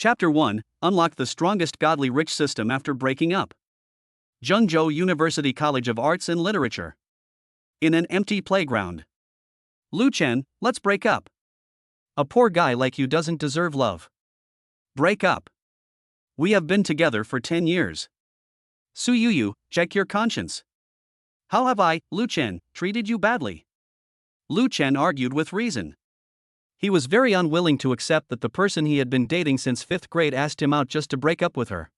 Chapter 1 Unlock the strongest godly rich system after breaking up. Zhengzhou University College of Arts and Literature. In an empty playground. Lu Chen, let's break up. A poor guy like you doesn't deserve love. Break up. We have been together for 10 years. Su Yuyu, check your conscience. How have I, Lu Chen, treated you badly? Lu Chen argued with reason. He was very unwilling to accept that the person he had been dating since 5th grade asked him out just to break up with her.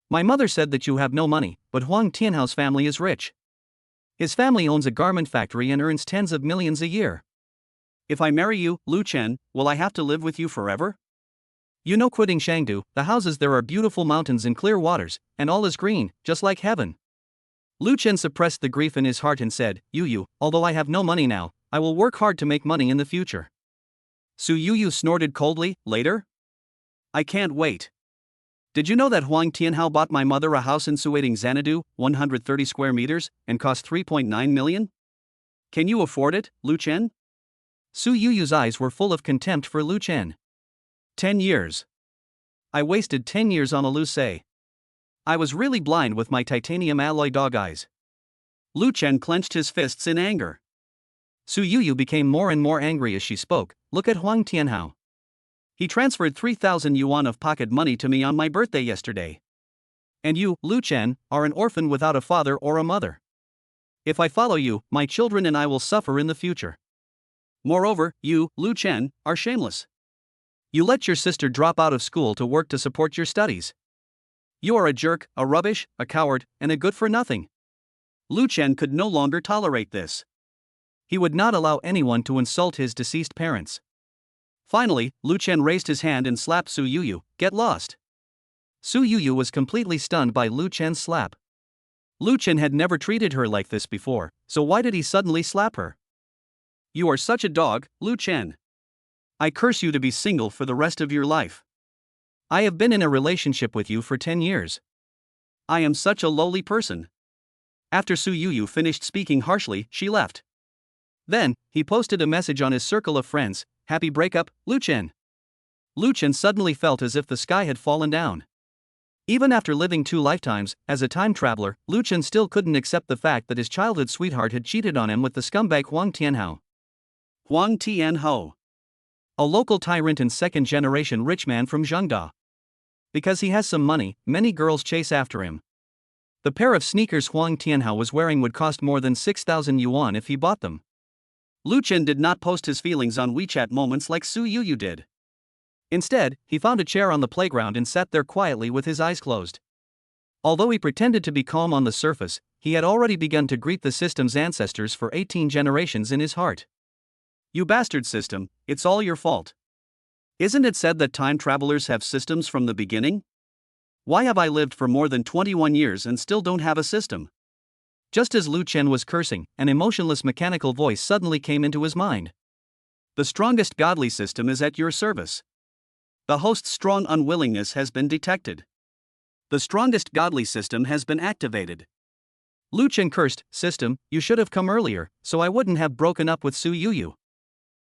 My mother said that you have no money, but Huang Tianhao's family is rich. His family owns a garment factory and earns tens of millions a year. If I marry you, Lu Chen, will I have to live with you forever? You know, quitting Shangdu, the houses there are beautiful mountains and clear waters, and all is green, just like heaven. Lu Chen suppressed the grief in his heart and said, Yuyu, although I have no money now, I will work hard to make money in the future. Su Yuyu snorted coldly, later? I can't wait. Did you know that Huang Tianhao bought my mother a house in Suiting Xanadu, 130 square meters, and cost 3.9 million? Can you afford it, Lu Chen? Su Yuyu's eyes were full of contempt for Lu Chen. 10 years. I wasted 10 years on a Lu Sei. I was really blind with my titanium alloy dog eyes. Lu Chen clenched his fists in anger. Su Yuyu became more and more angry as she spoke. Look at Huang Tianhao. He transferred 3,000 yuan of pocket money to me on my birthday yesterday. And you, Lu Chen, are an orphan without a father or a mother. If I follow you, my children and I will suffer in the future. Moreover, you, Lu Chen, are shameless. You let your sister drop out of school to work to support your studies. You are a jerk, a rubbish, a coward, and a good-for-nothing. Lu Chen could no longer tolerate this. He would not allow anyone to insult his deceased parents. Finally, Lu Chen raised his hand and slapped Su Yuyu. Get lost. Su Yuyu was completely stunned by Lu Chen's slap. Lu Chen had never treated her like this before, so why did he suddenly slap her? You are such a dog, Lu Chen. I curse you to be single for the rest of your life. I have been in a relationship with you for 10 years. I am such a lowly person. After Su Yuyu finished speaking harshly, she left. Then, he posted a message on his circle of friends, Happy breakup, Lu Chen. Lu Chen suddenly felt as if the sky had fallen down. Even after living 2 lifetimes, as a time traveler, Lu Chen still couldn't accept the fact that his childhood sweetheart had cheated on him with the scumbag Huang Tianhao. Huang Tianhao. A local tyrant and second-generation rich man from Zhengda. Because he has some money, many girls chase after him. The pair of sneakers Huang Tianhao was wearing would cost more than 6,000 yuan if he bought them. Lu Chen did not post his feelings on WeChat moments like Su Yuyu did. Instead, he found a chair on the playground and sat there quietly with his eyes closed. Although he pretended to be calm on the surface, he had already begun to greet the system's ancestors for 18 generations in his heart. You bastard system, it's all your fault. Isn't it said that time travelers have systems from the beginning? Why have I lived for more than 21 years and still don't have a system? Just as Lu Chen was cursing, an emotionless mechanical voice suddenly came into his mind. The strongest godly system is at your service. The host's strong unwillingness has been detected. The strongest godly system has been activated. Lu Chen cursed, System, you should have come earlier, so I wouldn't have broken up with Su Yuyu.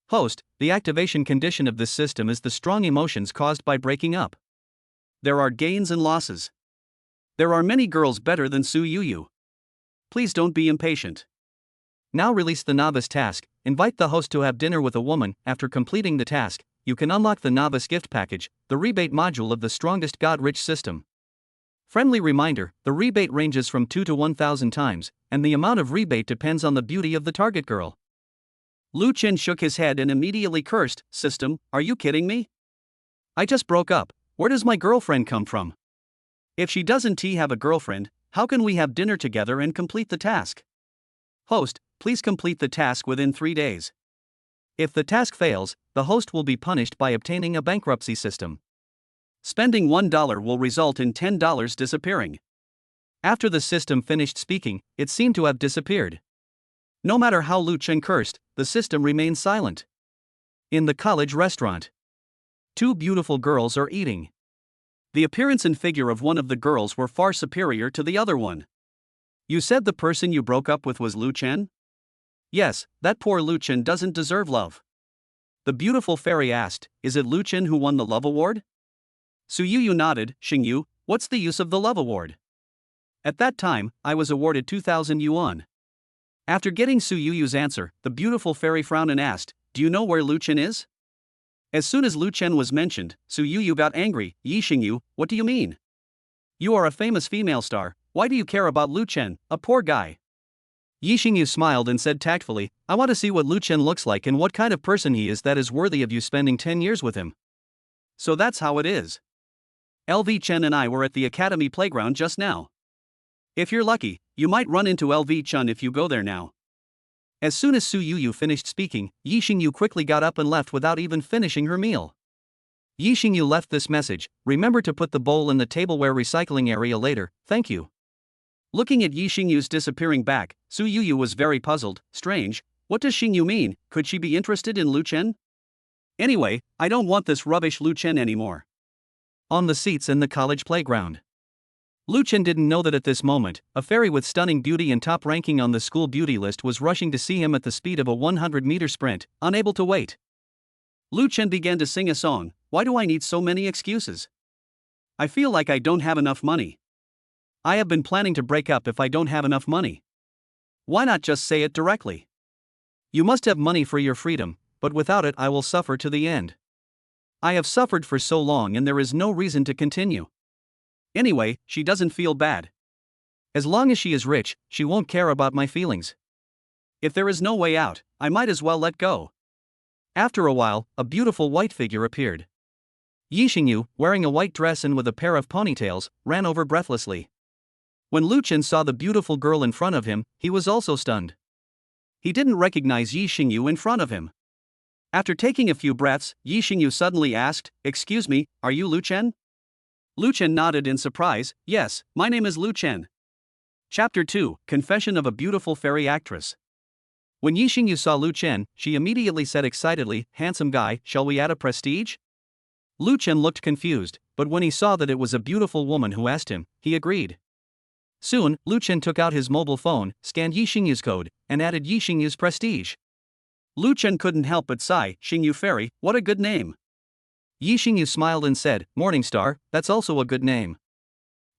Host, the activation condition of this system is the strong emotions caused by breaking up. There are gains and losses. There are many girls better than Su Yuyu. Please don't be impatient. Now release the novice task, invite the host to have dinner with a woman. After completing the task, you can unlock the novice gift package, the rebate module of the strongest god-rich system. Friendly reminder, the rebate ranges from 2 to 1,000 times, and the amount of rebate depends on the beauty of the target girl. Lu Chen shook his head and immediately cursed, System, are you kidding me? I just broke up, where does my girlfriend come from? If she doesn't have a girlfriend, how can we have dinner together and complete the task? Host, please complete the task within 3 days. If the task fails, the host will be punished by obtaining a bankruptcy system. Spending $1 will result in $10 disappearing. After the system finished speaking, it seemed to have disappeared. No matter how Lu Chen cursed, the system remained silent. In the college restaurant, 2 beautiful girls are eating. The appearance and figure of one of the girls were far superior to the other one. You said the person you broke up with was Lu Chen? Yes, that poor Lu Chen doesn't deserve love. The beautiful fairy asked, is it Lu Chen who won the love award? Su Yu nodded. Xingyu, what's the use of the love award? At that time, I was awarded 2,000 yuan. After getting Su Yu's answer, the beautiful fairy frowned and asked, do you know where Lu Chen is? As soon as Lu Chen was mentioned, Su Yu got angry. Yi Xingyu, what do you mean? You are a famous female star, why do you care about Lu Chen, a poor guy? Yi Xingyu smiled and said tactfully, I want to see what Lu Chen looks like and what kind of person he is that is worthy of you spending 10 years with him. So that's how it is. LV Chen and I were at the academy playground just now. If you're lucky, you might run into LV Chen if you go there now. As soon as Su Yu finished speaking, Yi Xingyu quickly got up and left without even finishing her meal. Yi Xingyu left this message, remember to put the bowl in the tableware recycling area later, thank you. Looking at Yi Xingyu's disappearing back, Su Yu was very puzzled. Strange, what does Xingyu mean? Could she be interested in Lu Chen? Anyway, I don't want this rubbish Lu Chen anymore. On the seats in the college playground. Lu Chen didn't know that at this moment, a fairy with stunning beauty and top ranking on the school beauty list was rushing to see him at the speed of a 100-meter sprint, unable to wait. Lu Chen began to sing a song, why do I need so many excuses? I feel like I don't have enough money. I have been planning to break up if I don't have enough money. Why not just say it directly? You must have money for your freedom, but without it I will suffer to the end. I have suffered for so long and there is no reason to continue. Anyway, she doesn't feel bad. As long as she is rich, she won't care about my feelings. If there is no way out, I might as well let go. After a while, a beautiful white figure appeared. Yi Xingyu, wearing a white dress and with a pair of ponytails, ran over breathlessly. When Lu Chen saw the beautiful girl in front of him, he was also stunned. He didn't recognize Yi Xingyu in front of him. After taking a few breaths, Yi Xingyu suddenly asked, excuse me, are you Lu Chen? Lu Chen nodded in surprise, yes, my name is Lu Chen. Chapter 2, Confession of a Beautiful Fairy Actress. When Yi Xingyu saw Lu Chen, she immediately said excitedly, handsome guy, shall we add a prestige? Lu Chen looked confused, but when he saw that it was a beautiful woman who asked him, he agreed. Soon, Lu Chen took out his mobile phone, scanned Yi Xingyu's code, and added Yi Xingyu's prestige. Lu Chen couldn't help but sigh, Xingyu Fairy, what a good name. Yi Xingyu smiled and said, Morningstar, that's also a good name.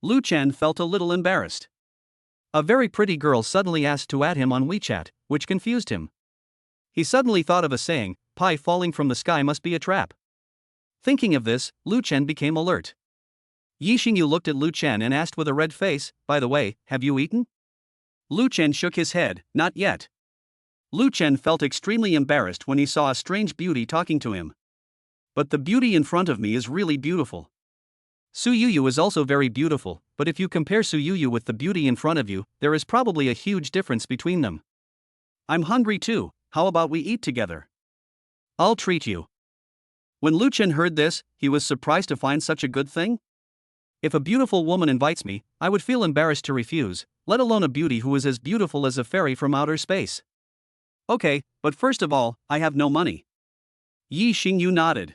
Lu Chen felt a little embarrassed. A very pretty girl suddenly asked to add him on WeChat, which confused him. He suddenly thought of a saying, pie falling from the sky must be a trap. Thinking of this, Lu Chen became alert. Yi Xingyu looked at Lu Chen and asked with a red face, by the way, have you eaten? Lu Chen shook his head, not yet. Lu Chen felt extremely embarrassed when he saw a strange beauty talking to him. But the beauty in front of me is really beautiful. Su Yu is also very beautiful, but if you compare Su Yu with the beauty in front of you, there is probably a huge difference between them. I'm hungry too, how about we eat together? I'll treat you. When Lu Chen heard this, he was surprised to find such a good thing. If a beautiful woman invites me, I would feel embarrassed to refuse, let alone a beauty who is as beautiful as a fairy from outer space. Okay, but first of all, I have no money. Yi Xingyu nodded.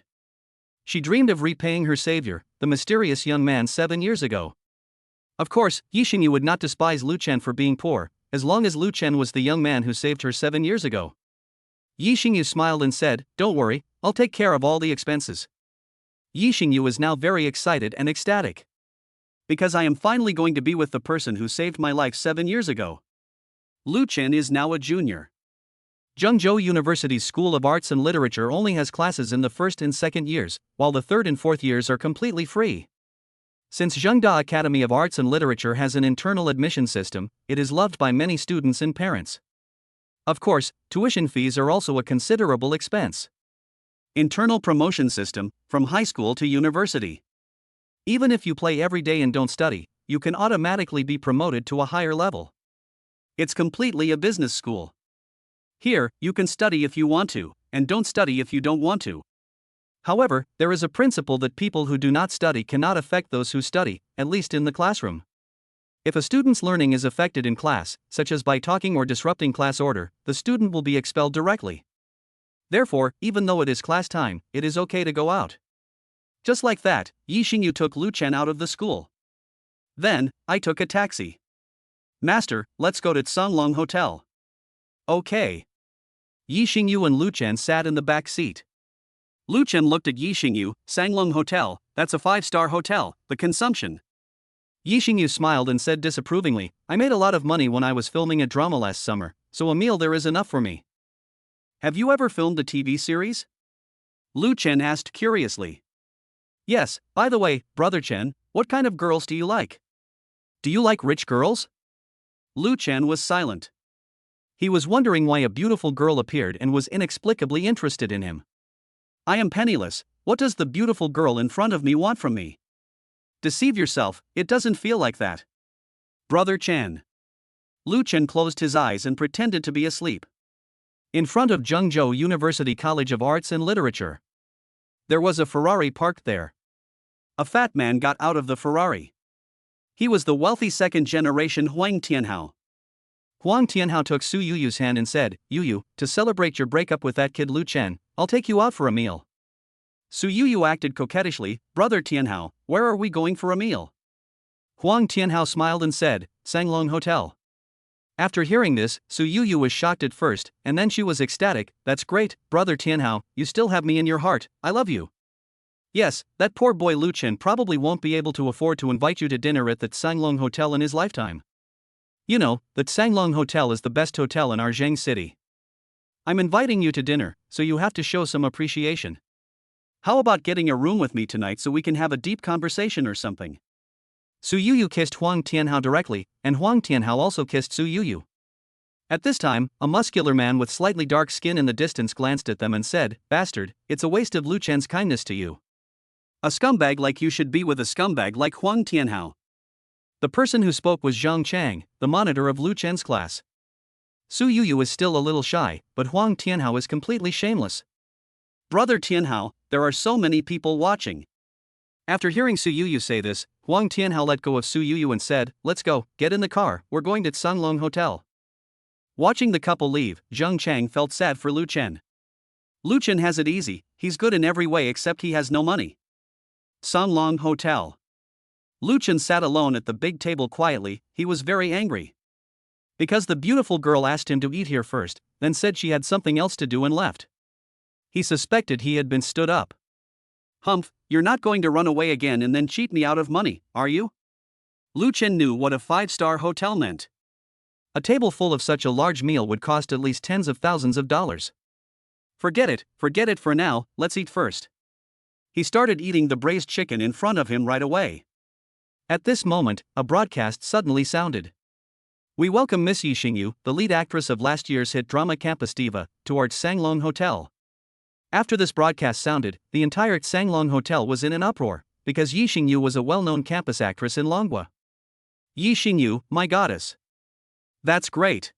She dreamed of repaying her savior, the mysterious young man 7 years ago. Of course, Yi Xingyu would not despise Lu Chen for being poor, as long as Lu Chen was the young man who saved her 7 years ago. Yi Xingyu smiled and said, don't worry, I'll take care of all the expenses. Yi Xingyu is now very excited and ecstatic. Because I am finally going to be with the person who saved my life 7 years ago. Lu Chen is now a junior. Zhengzhou University's School of Arts and Literature only has classes in the first and second years, while the third and fourth years are completely free. Since Zhengda Academy of Arts and Literature has an internal admission system, it is loved by many students and parents. Of course, tuition fees are also a considerable expense. Internal promotion system, from high school to university. Even if you play every day and don't study, you can automatically be promoted to a higher level. It's completely a business school. Here, you can study if you want to, and don't study if you don't want to. However, there is a principle that people who do not study cannot affect those who study, at least in the classroom. If a student's learning is affected in class, such as by talking or disrupting class order, the student will be expelled directly. Therefore, even though it is class time, it is okay to go out. Just like that, Yi Xingyu took Lu Chen out of the school. Then, I took a taxi. Master, let's go to Tsanglong Hotel. Okay. Yi Xingyu and Lu Chen sat in the back seat. Lu Chen looked at Yi Xingyu. Sanglong Hotel, that's a 5-star hotel, the consumption. Yi Xingyu smiled and said disapprovingly, I made a lot of money when I was filming a drama last summer, so a meal there is enough for me. Have you ever filmed a TV series? Lu Chen asked curiously. Yes, by the way, Brother Chen, what kind of girls do you like? Do you like rich girls? Lu Chen was silent. He was wondering why a beautiful girl appeared and was inexplicably interested in him. I am penniless, what does the beautiful girl in front of me want from me? Deceive yourself, it doesn't feel like that. Brother Chen. Lu Chen closed his eyes and pretended to be asleep. In front of Zhengzhou University College of Arts and Literature. There was a Ferrari parked there. A fat man got out of the Ferrari. He was the wealthy second-generation Huang Tianhao. Huang Tianhao took Su Yuyu's hand and said, Yuyu, to celebrate your breakup with that kid Lu Chen, I'll take you out for a meal. Su Yuyu acted coquettishly, Brother Tianhao, where are we going for a meal? Huang Tianhao smiled and said, Sanglong Hotel. After hearing this, Su Yuyu was shocked at first, and then she was ecstatic, that's great, Brother Tianhao, you still have me in your heart, I love you. Yes, that poor boy Lu Chen probably won't be able to afford to invite you to dinner at that Sanglong Hotel in his lifetime. You know, that Sanglong Hotel is the best hotel in our Zheng city. I'm inviting you to dinner, so you have to show some appreciation. How about getting a room with me tonight so we can have a deep conversation or something? Su Yuyu kissed Huang Tianhao directly, and Huang Tianhao also kissed Su Yuyu. At this time, a muscular man with slightly dark skin in the distance glanced at them and said, Bastard, it's a waste of Lu Chen's kindness to you. A scumbag like you should be with a scumbag like Huang Tianhao. The person who spoke was Zhang Chang, the monitor of Lu Chen's class. Su Yuyu is still a little shy, but Huang Tianhao is completely shameless. Brother Tianhao, there are so many people watching. After hearing Su Yuyu say this, Huang Tianhao let go of Su Yuyu and said, Let's go, get in the car, we're going to Sanglong Hotel. Watching the couple leave, Zhang Chang felt sad for Lu Chen. Lu Chen has it easy, he's good in every way except he has no money. Sanglong Hotel. Lu Chen sat alone at the big table quietly, he was very angry. Because the beautiful girl asked him to eat here first, then said she had something else to do and left. He suspected he had been stood up. Humph, you're not going to run away again and then cheat me out of money, are you? Lu Chen knew what a 5-star hotel meant. A table full of such a large meal would cost at least tens of thousands of dollars. Forget it for now, let's eat first. He started eating the braised chicken in front of him right away. At this moment, a broadcast suddenly sounded. We welcome Miss Yi Xingyu, the lead actress of last year's hit drama Campus Diva, to our Sanglong Hotel. After this broadcast sounded, the entire Sanglong Hotel was in an uproar, because Yi Xingyu was a well-known campus actress in Longhua. Yi Xingyu, my goddess. That's great.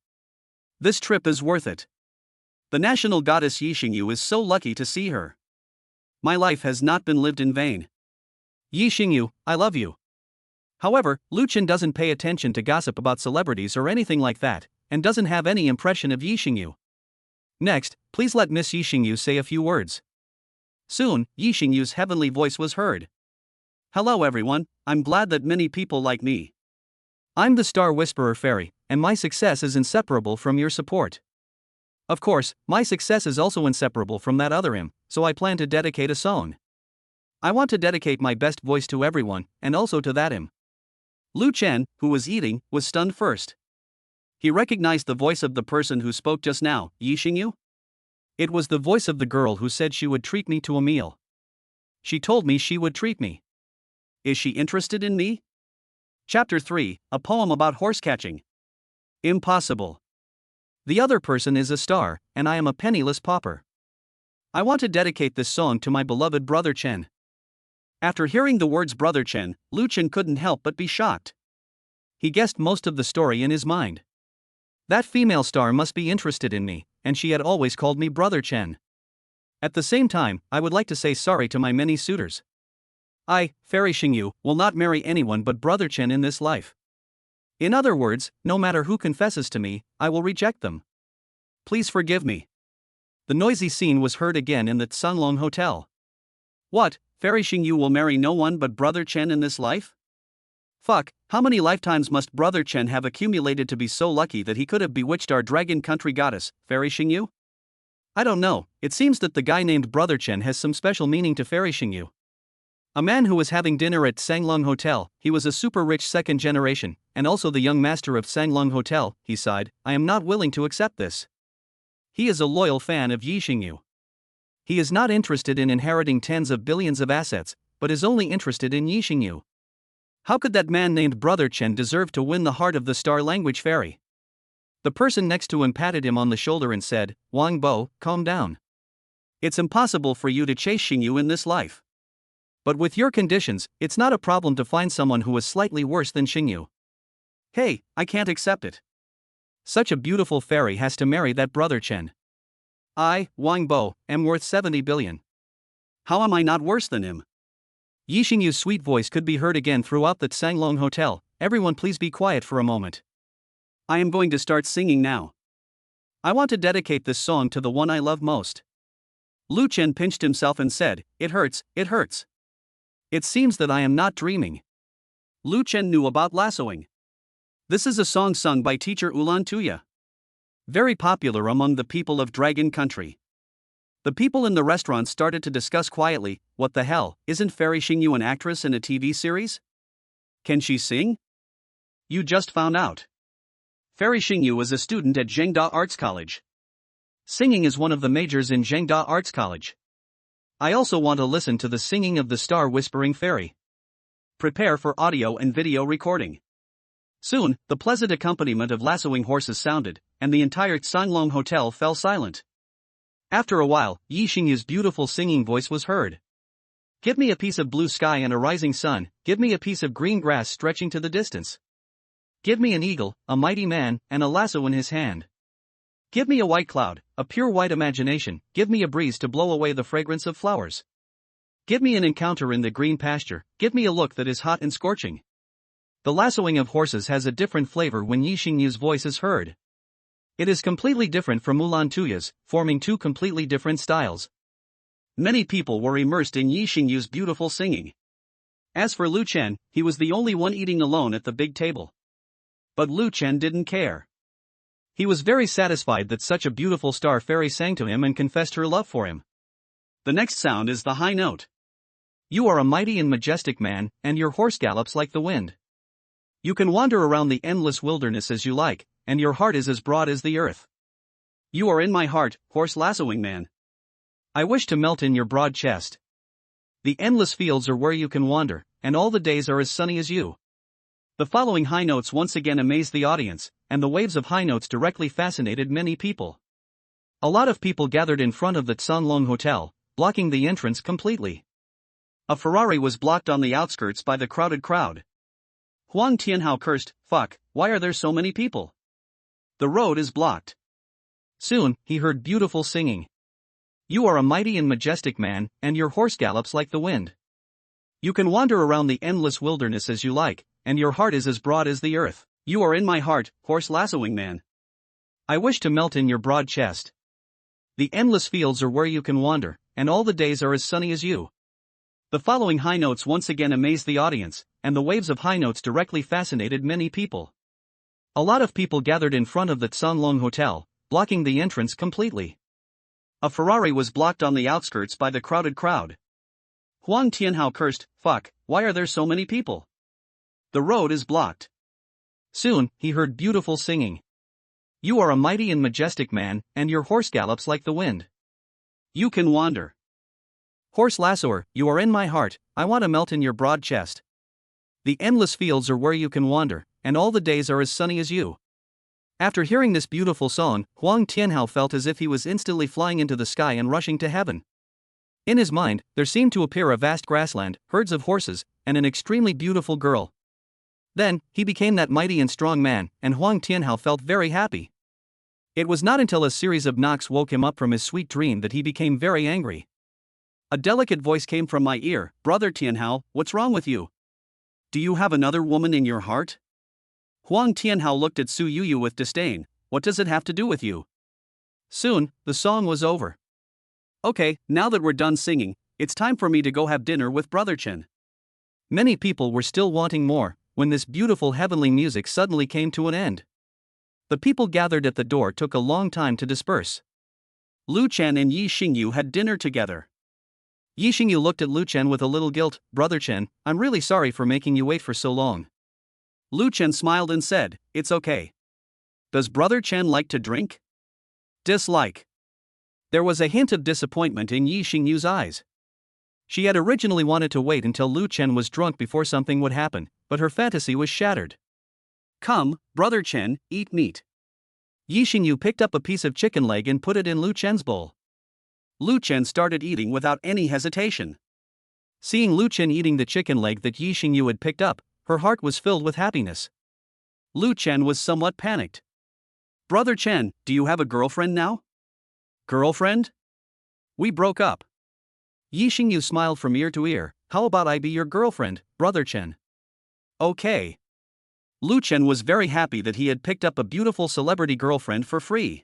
This trip is worth it. The national goddess Yi Xingyu is so lucky to see her. My life has not been lived in vain. Yi Xingyu, I love you. However, Lu Chen doesn't pay attention to gossip about celebrities or anything like that, and doesn't have any impression of Yi Xingyu. Next, please let Miss Yi Xingyu say a few words. Soon, Yi Xingyu's heavenly voice was heard. Hello everyone, I'm glad that many people like me. I'm the Star Whisperer Fairy, and my success is inseparable from your support. Of course, my success is also inseparable from that other him, so I plan to dedicate a song. I want to dedicate my best voice to everyone, and also to that him. Lu Chen, who was eating, was stunned first. He recognized the voice of the person who spoke just now, Yi Xingyu? It was the voice of the girl who said she would treat me to a meal. She told me she would treat me. Is she interested in me? Chapter 3, a poem about horse catching. Impossible. The other person is a star, and I am a penniless pauper. I want to dedicate this song to my beloved Brother Chen. After hearing the words Brother Chen, Lu Chen couldn't help but be shocked. He guessed most of the story in his mind. That female star must be interested in me, and she had always called me Brother Chen. At the same time, I would like to say sorry to my many suitors. I, Fairy Xingyu, will not marry anyone but Brother Chen in this life. In other words, no matter who confesses to me, I will reject them. Please forgive me. The noisy scene was heard again in the Sanglong Hotel. What, Fairy Xingyu will marry no one but Brother Chen in this life? Fuck, how many lifetimes must Brother Chen have accumulated to be so lucky that he could have bewitched our dragon country goddess, Fairy Xingyu? I don't know, it seems that the guy named Brother Chen has some special meaning to Fairy Xingyu. A man who was having dinner at Sanglong Hotel, he was a super rich second generation, and also the young master of Sanglong Hotel, he sighed, I am not willing to accept this. He is a loyal fan of Yi Xingyu. He is not interested in inheriting tens of billions of assets, but is only interested in Yi Xingyu. How could that man named Brother Chen deserve to win the heart of the star language fairy? The person next to him patted him on the shoulder and said, Wang Bo, calm down. It's impossible for you to chase Xingyu in this life. But with your conditions, it's not a problem to find someone who is slightly worse than Xingyu. Hey, I can't accept it. Such a beautiful fairy has to marry that Brother Chen. I, Wang Bo, am worth 70 billion. How am I not worse than him? Yi Xingyu's sweet voice could be heard again throughout the Sanglong Hotel. Everyone please be quiet for a moment. I am going to start singing now. I want to dedicate this song to the one I love most. Lu Chen pinched himself and said, It hurts, it hurts. It seems that I am not dreaming. Lu Chen knew about lassoing. This is a song sung by teacher Ulan Tuya. Very popular among the people of Dragon Country. The people in the restaurant started to discuss quietly, what the hell, isn't Fairy Xingyu an actress in a TV series? Can she sing? You just found out. Fairy Xingyu is a student at Zhengda Arts College. Singing is one of the majors in Zhengda Arts College. I also want to listen to the singing of the star whispering fairy. Prepare for audio and video recording. Soon, the pleasant accompaniment of lassoing horses sounded, and the entire Sanglong Hotel fell silent. After a while, Yi Xingyu's beautiful singing voice was heard. Give me a piece of blue sky and a rising sun, give me a piece of green grass stretching to the distance. Give me an eagle, a mighty man, and a lasso in his hand. Give me a white cloud, a pure white imagination, give me a breeze to blow away the fragrance of flowers. Give me an encounter in the green pasture, give me a look that is hot and scorching. The lassoing of horses has a different flavor when Yi Xingyu's voice is heard. It is completely different from Ulan Tuya's, forming two completely different styles. Many people were immersed in Yi Xingyu's beautiful singing. As for Lu Chen, he was the only one eating alone at the big table. But Lu Chen didn't care. He was very satisfied that such a beautiful star fairy sang to him and confessed her love for him. The next sound is the high note. You are a mighty and majestic man, and your horse gallops like the wind. You can wander around the endless wilderness as you like, and your heart is as broad as the earth. You are in my heart, horse lassoing man. I wish to melt in your broad chest. The endless fields are where you can wander, and all the days are as sunny as you. The following high notes once again amazed the audience, and the waves of high notes directly fascinated many people. A lot of people gathered in front of the Sanglong Hotel, blocking the entrance completely. A Ferrari was blocked on the outskirts by the crowded crowd. Huang Tianhao cursed, fuck, why are there so many people? The road is blocked. Soon, he heard beautiful singing. You are a mighty and majestic man, and your horse gallops like the wind. You can wander around the endless wilderness as you like, and your heart is as broad as the earth. You are in my heart, horse lassoing man. I wish to melt in your broad chest. The endless fields are where you can wander, and all the days are as sunny as you. The following high notes once again amazed the audience, and the waves of high notes directly fascinated many people. A lot of people gathered in front of the Sanglong Hotel, blocking the entrance completely. A Ferrari was blocked on the outskirts by the crowded crowd. Huang Tianhao cursed, fuck, why are there so many people? The road is blocked. Soon, he heard beautiful singing. You are a mighty and majestic man, and your horse gallops like the wind. You can wander. Horse lassoer, you are in my heart, I want to melt in your broad chest. The endless fields are where you can wander, and all the days are as sunny as you. After hearing this beautiful song, Huang Tianhao felt as if he was instantly flying into the sky and rushing to heaven. In his mind, there seemed to appear a vast grassland, herds of horses, and an extremely beautiful girl. Then, he became that mighty and strong man, and Huang Tianhao felt very happy. It was not until a series of knocks woke him up from his sweet dream that he became very angry. A delicate voice came from my ear, Brother Tianhao, what's wrong with you? Do you have another woman in your heart? Huang Tianhao looked at Su Yuyu with disdain, what does it have to do with you? Soon, the song was over. Okay, now that we're done singing, it's time for me to go have dinner with Brother Chen. Many people were still wanting more, when this beautiful heavenly music suddenly came to an end. The people gathered at the door took a long time to disperse. Lu Chen and Yi Xingyu had dinner together. Yi Xingyu looked at Lu Chen with a little guilt. "Brother Chen, I'm really sorry for making you wait for so long." Lu Chen smiled and said, "It's okay. Does Brother Chen like to drink?" Dislike. There was a hint of disappointment in Yi Xingyu's eyes. She had originally wanted to wait until Lu Chen was drunk before something would happen, but her fantasy was shattered. "Come, Brother Chen, eat meat." Yi Xingyu picked up a piece of chicken leg and put it in Lu Chen's bowl. Lu Chen started eating without any hesitation. Seeing Lu Chen eating the chicken leg that Yi Xingyu had picked up, her heart was filled with happiness. Lu Chen was somewhat panicked. "Brother Chen, do you have a girlfriend now?" "Girlfriend? We broke up." Yi Xingyu smiled from ear to ear. "How about I be your girlfriend, Brother Chen?" "Okay." Lu Chen was very happy that he had picked up a beautiful celebrity girlfriend for free.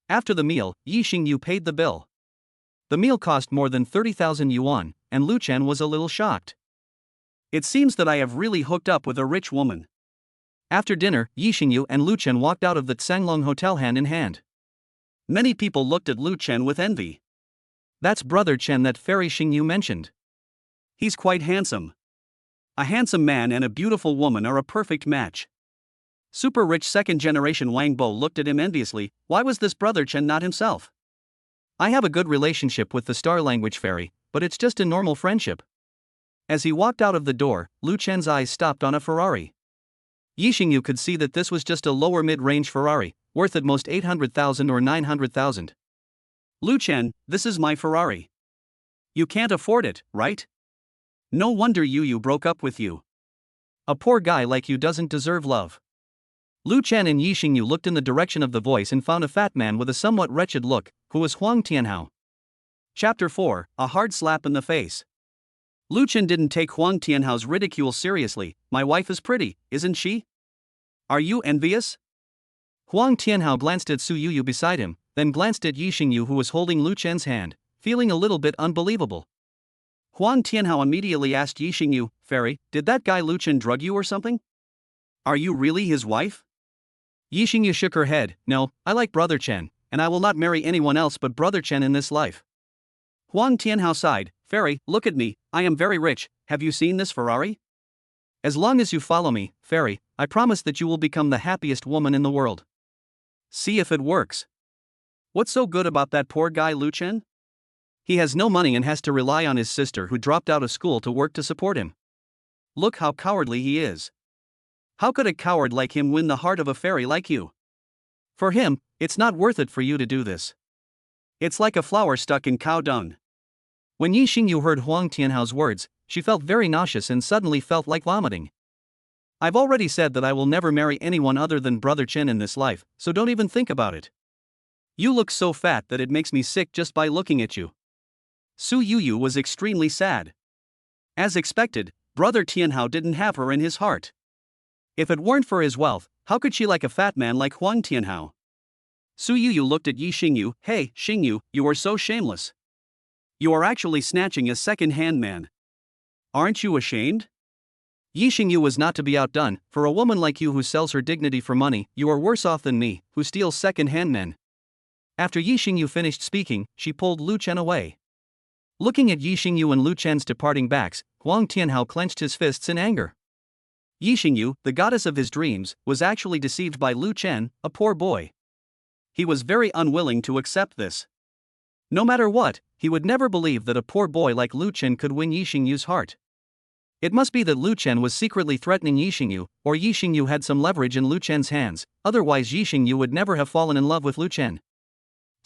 After the meal, Yi Xingyu paid the bill. The meal cost more than 30,000 yuan, and Lu Chen was a little shocked. "It seems that I have really hooked up with a rich woman." After dinner, Yi Xingyu and Lu Chen walked out of the Tsanglong Hotel hand in hand. Many people looked at Lu Chen with envy. "That's Brother Chen that Fairy Xingyu mentioned. He's quite handsome. A handsome man and a beautiful woman are a perfect match." Super rich second-generation Wang Bo looked at him enviously. Why was this Brother Chen not himself? "I have a good relationship with the Star Language Fairy, but it's just a normal friendship." As he walked out of the door, Lu Chen's eyes stopped on a Ferrari. Yi Xingyu could see that this was just a lower mid-range Ferrari, worth at most 800,000 or 900,000. "Lu Chen, this is my Ferrari. You can't afford it, right? No wonder Yu broke up with you. A poor guy like you doesn't deserve love." Lu Chen and Yi Xingyu looked in the direction of the voice and found a fat man with a somewhat wretched look, who was Huang Tianhao. Chapter 4, A Hard Slap in the Face. Lu Chen didn't take Huang Tianhao's ridicule seriously. "My wife is pretty, isn't she? Are you envious?" Huang Tianhao glanced at Su Yuyu beside him, then glanced at Yi Xingyu who was holding Lu Chen's hand, feeling a little bit unbelievable. Huang Tianhao immediately asked Yi Xingyu, "Fairy, did that guy Lu Chen drug you or something? Are you really his wife?" Yi Xingyu shook her head. "No, I like Brother Chen, and I will not marry anyone else but Brother Chen in this life." Huang Tianhao sighed. "Fairy, look at me, I am very rich. Have you seen this Ferrari? As long as you follow me, Fairy, I promise that you will become the happiest woman in the world. See if it works." "What's so good about that poor guy Lu Chen? He has no money and has to rely on his sister who dropped out of school to work to support him. Look how cowardly he is. How could a coward like him win the heart of a fairy like you? For him, it's not worth it for you to do this. It's like a flower stuck in cow dung." When Yi Xingyu heard Huang Tianhao's words, she felt very nauseous and suddenly felt like vomiting. "I've already said that I will never marry anyone other than Brother Chen in this life, so don't even think about it. You look so fat that it makes me sick just by looking at you." Su Yuyu was extremely sad. As expected, Brother Tianhao didn't have her in his heart. If it weren't for his wealth, how could she like a fat man like Huang Tianhao? Su Yuyu looked at Yi Xingyu. "Hey, Xingyu, you are so shameless. You are actually snatching a second-hand man. Aren't you ashamed?" Yi Xingyu was not to be outdone. "For a woman like you who sells her dignity for money, you are worse off than me, who steals second-hand men." After Yi Xingyu finished speaking, she pulled Lu Chen away. Looking at Yi Xingyu and Lu Chen's departing backs, Huang Tianhao clenched his fists in anger. Yi Xingyu, the goddess of his dreams, was actually deceived by Lu Chen, a poor boy. He was very unwilling to accept this. No matter what, he would never believe that a poor boy like Lu Chen could win Yi Xingyu's heart. It must be that Lu Chen was secretly threatening Yi Xingyu, or Yi Xingyu had some leverage in Lu Chen's hands, otherwise Yi Xingyu would never have fallen in love with Lu Chen.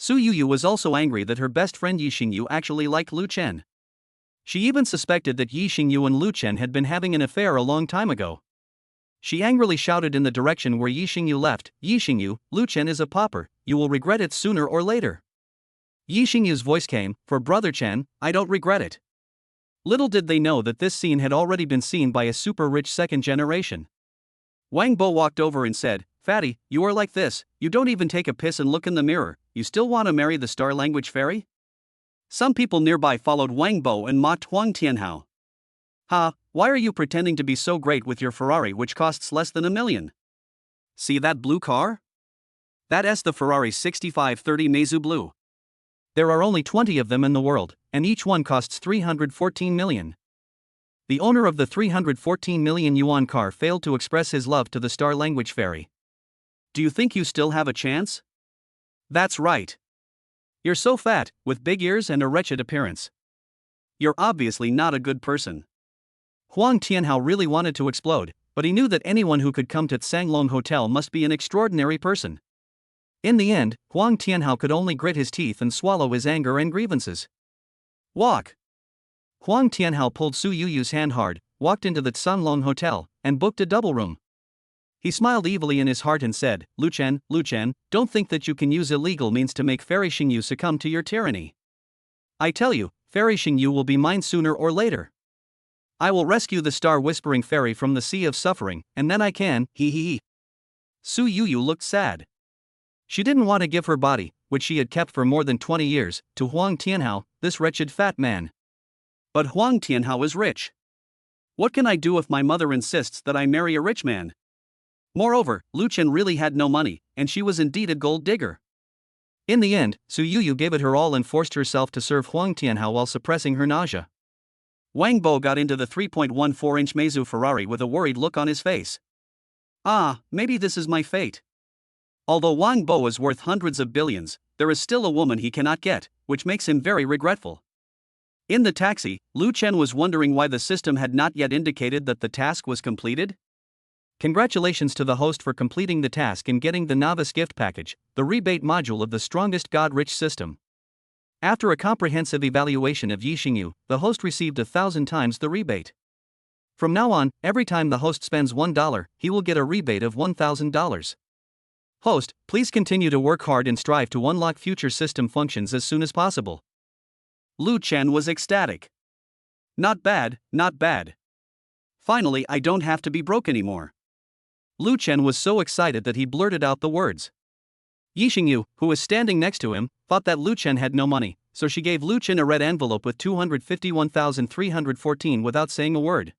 Su Yuyu was also angry that her best friend Yi Xingyu actually liked Lu Chen. She even suspected that Yi Xingyu and Lu Chen had been having an affair a long time ago. She angrily shouted in the direction where Yi Xingyu left, "Yi Xingyu, Lu Chen is a pauper, you will regret it sooner or later." Yi Xingyu's voice came, "For Brother Chen, I don't regret it." Little did they know that this scene had already been seen by a super-rich second generation. Wang Bo walked over and said, "Fatty, you are like this, you don't even take a piss and look in the mirror, you still want to marry the Star Language Fairy?" Some people nearby followed Wang Bo and mocked Huang Tianhao. "Ha, why are you pretending to be so great with your Ferrari which costs less than $1 million? See that blue car? That's the Ferrari 6530 Meizu Blue. There are only 20 of them in the world, and each one costs 314 million. The owner of the 314 million yuan car failed to express his love to the star language fairy. Do you think you still have a chance? That's right. You're so fat, with big ears and a wretched appearance. You're obviously not a good person. Huang Tianhao really wanted to explode, but he knew that anyone who could come to Tsanglong Hotel must be an extraordinary person. In the end, Huang Tianhao could only grit his teeth and swallow his anger and grievances. Walk. Huang Tianhao pulled Su Yuyu's hand hard, walked into the Tsanglong Hotel, and booked a double room. He smiled evilly in his heart and said, Lu Chen, don't think that you can use illegal means to make Fairy Xingyu succumb to your tyranny. I tell you, Fairy Xingyu will be mine sooner or later. I will rescue the star-whispering fairy from the sea of suffering, and then I can, he. Su Yuyu looked sad. She didn't want to give her body, which she had kept for more than 20 years, to Huang Tianhao, this wretched fat man. But Huang Tianhao is rich. What can I do if my mother insists that I marry a rich man? Moreover, Lu Chen really had no money, and she was indeed a gold digger. In the end, Su Yuyu gave it her all and forced herself to serve Huang Tianhao while suppressing her nausea. Wang Bo got into the 3.14-inch Meizu Ferrari with a worried look on his face. Maybe this is my fate. Although Wang Bo is worth hundreds of billions, there is still a woman he cannot get, which makes him very regretful. In the taxi, Lu Chen was wondering why the system had not yet indicated that the task was completed. Congratulations to the host for completing the task and getting the novice gift package, the rebate module of the strongest god-rich system. After a comprehensive evaluation of Yi Xingyu, the host received 1,000 times the rebate. From now on, every time the host spends $1, he will get a rebate of $1,000. Host, please continue to work hard and strive to unlock future system functions as soon as possible. Lu Chen was ecstatic. Not bad, not bad. Finally, I don't have to be broke anymore. Lu Chen was so excited that he blurted out the words. Yi Xingyu, who was standing next to him, thought that Lu Chen had no money, so she gave Lu Chen a red envelope with 251,314 without saying a word.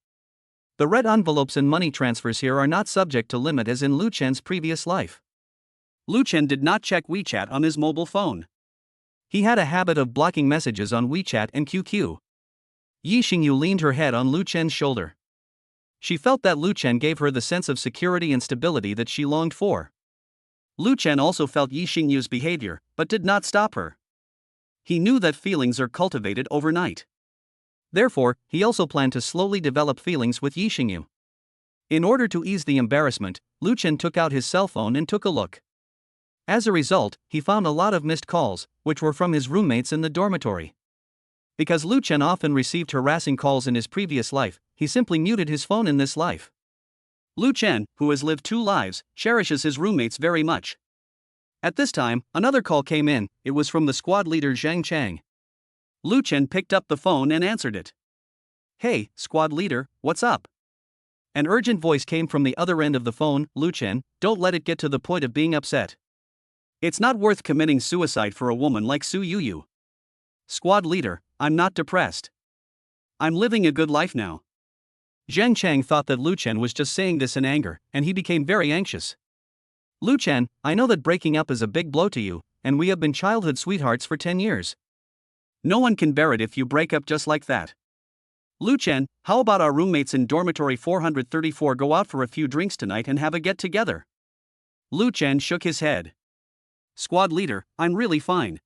The red envelopes and money transfers here are not subject to limit as in Lu Chen's previous life. Lu Chen did not check WeChat on his mobile phone. He had a habit of blocking messages on WeChat and QQ. Yi Xingyu leaned her head on Lu Chen's shoulder. She felt that Lu Chen gave her the sense of security and stability that she longed for. Lu Chen also felt Yi Xingyu's behavior, but did not stop her. He knew that feelings are cultivated overnight. Therefore, he also planned to slowly develop feelings with Yi Xingyu. In order to ease the embarrassment, Lu Chen took out his cell phone and took a look. As a result, he found a lot of missed calls, which were from his roommates in the dormitory. Because Lu Chen often received harassing calls in his previous life, he simply muted his phone in this life. Lu Chen, who has lived 2 lives, cherishes his roommates very much. At this time, another call came in. It was from the squad leader Zhang Chang. Lu Chen picked up the phone and answered it. Hey, squad leader, what's up? An urgent voice came from the other end of the phone. Lu Chen, don't let it get to the point of being upset. It's not worth committing suicide for a woman like Su Yuyu. Squad leader, I'm not depressed. I'm living a good life now. Zhang Chang thought that Lu Chen was just saying this in anger, and he became very anxious. Lu Chen, I know that breaking up is a big blow to you, and we have been childhood sweethearts for 10 years. No one can bear it if you break up just like that. Lu Chen, how about our roommates in dormitory 434 go out for a few drinks tonight and have a get-together? Lu Chen shook his head. Squad leader, I'm really fine.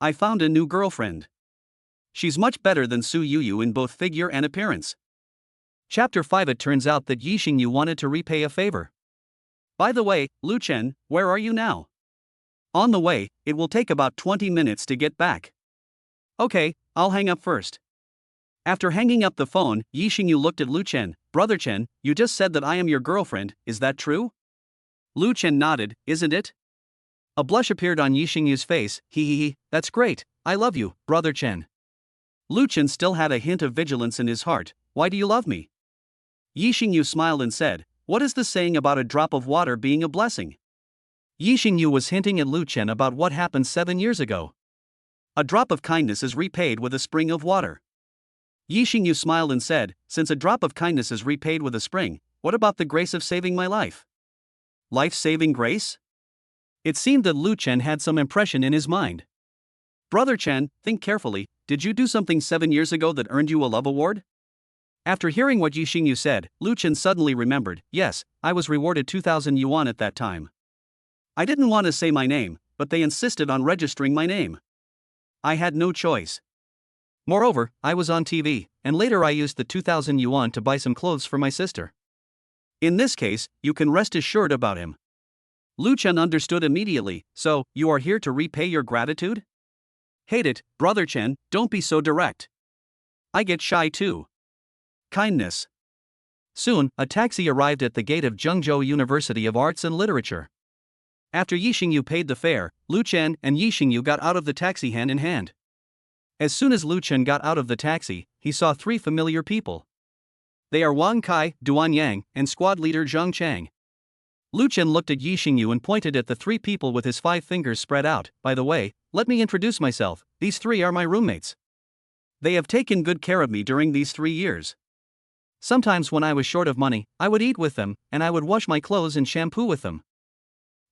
I found a new girlfriend. She's much better than Su Yuyu in both figure and appearance. Chapter 5. It turns out that Yi Xingyu wanted to repay a favor. By the way, Lu Chen, where are you now? On the way, it will take about 20 minutes to get back. Okay, I'll hang up first. After hanging up the phone, Yi Xingyu looked at Lu Chen. Brother Chen, you just said that I am your girlfriend, is that true? Lu Chen nodded, isn't it? A blush appeared on Yi Xingyu's face. He, that's great, I love you, Brother Chen. Lu Chen still had a hint of vigilance in his heart. Why do you love me? Yi Xingyu smiled and said, what is the saying about a drop of water being a blessing? Yi Xingyu was hinting at Lu Chen about what happened 7 years ago. A drop of kindness is repaid with a spring of water. Yi Xingyu smiled and said, since a drop of kindness is repaid with a spring, what about the grace of saving my life? Life-saving grace? It seemed that Lu Chen had some impression in his mind. Brother Chen, think carefully, did you do something 7 years ago that earned you a love award? After hearing what Yi Xingyu said, Lu Chen suddenly remembered, yes, I was rewarded 2,000 yuan at that time. I didn't want to say my name, but they insisted on registering my name. I had no choice. Moreover, I was on TV, and later I used the 2,000 yuan to buy some clothes for my sister. In this case, you can rest assured about him. Lu Chen understood immediately, so, you are here to repay your gratitude? Hate it, Brother Chen, don't be so direct. I get shy too. Kindness. Soon, a taxi arrived at the gate of Zhengzhou University of Arts and Literature. After Yi Xingyu paid the fare, Lu Chen and Yi Xingyu got out of the taxi hand in hand. As soon as Lu Chen got out of the taxi, he saw 3 familiar people. They are Wang Kai, Duan Yang, and squad leader Zhang Chang. Lu Chen looked at Yi Xingyu and pointed at the 3 people with his 5 fingers spread out. By the way, let me introduce myself, these 3 are my roommates. They have taken good care of me during these 3 years. Sometimes when I was short of money, I would eat with them, and I would wash my clothes and shampoo with them.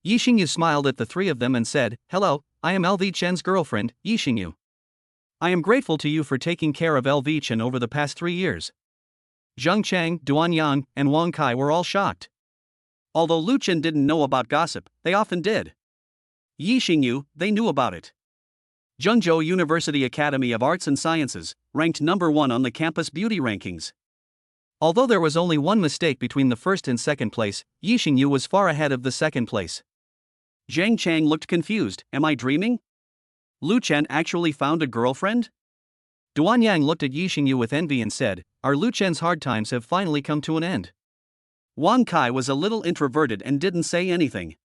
Yi Xingyu smiled at the 3 of them and said, hello, I am LV Chen's girlfriend, Yi Xingyu. I am grateful to you for taking care of LV Chen over the past 3 years. Zhang Chang, Duan Yang, and Wang Kai were all shocked. Although Lu Chen didn't know about gossip, they often did. Yi Xingyu, they knew about it. Zhengzhou University Academy of Arts and Sciences, ranked number 1 on the campus beauty rankings. Although there was only one mistake between the first and second place, Yi Xingyu was far ahead of the second place. Zhang Chang looked confused, am I dreaming? Lu Chen actually found a girlfriend? Duan Yang looked at Yi Xingyu with envy and said, our Lu Chen's hard times have finally come to an end. Wang Kai was a little introverted and didn't say anything.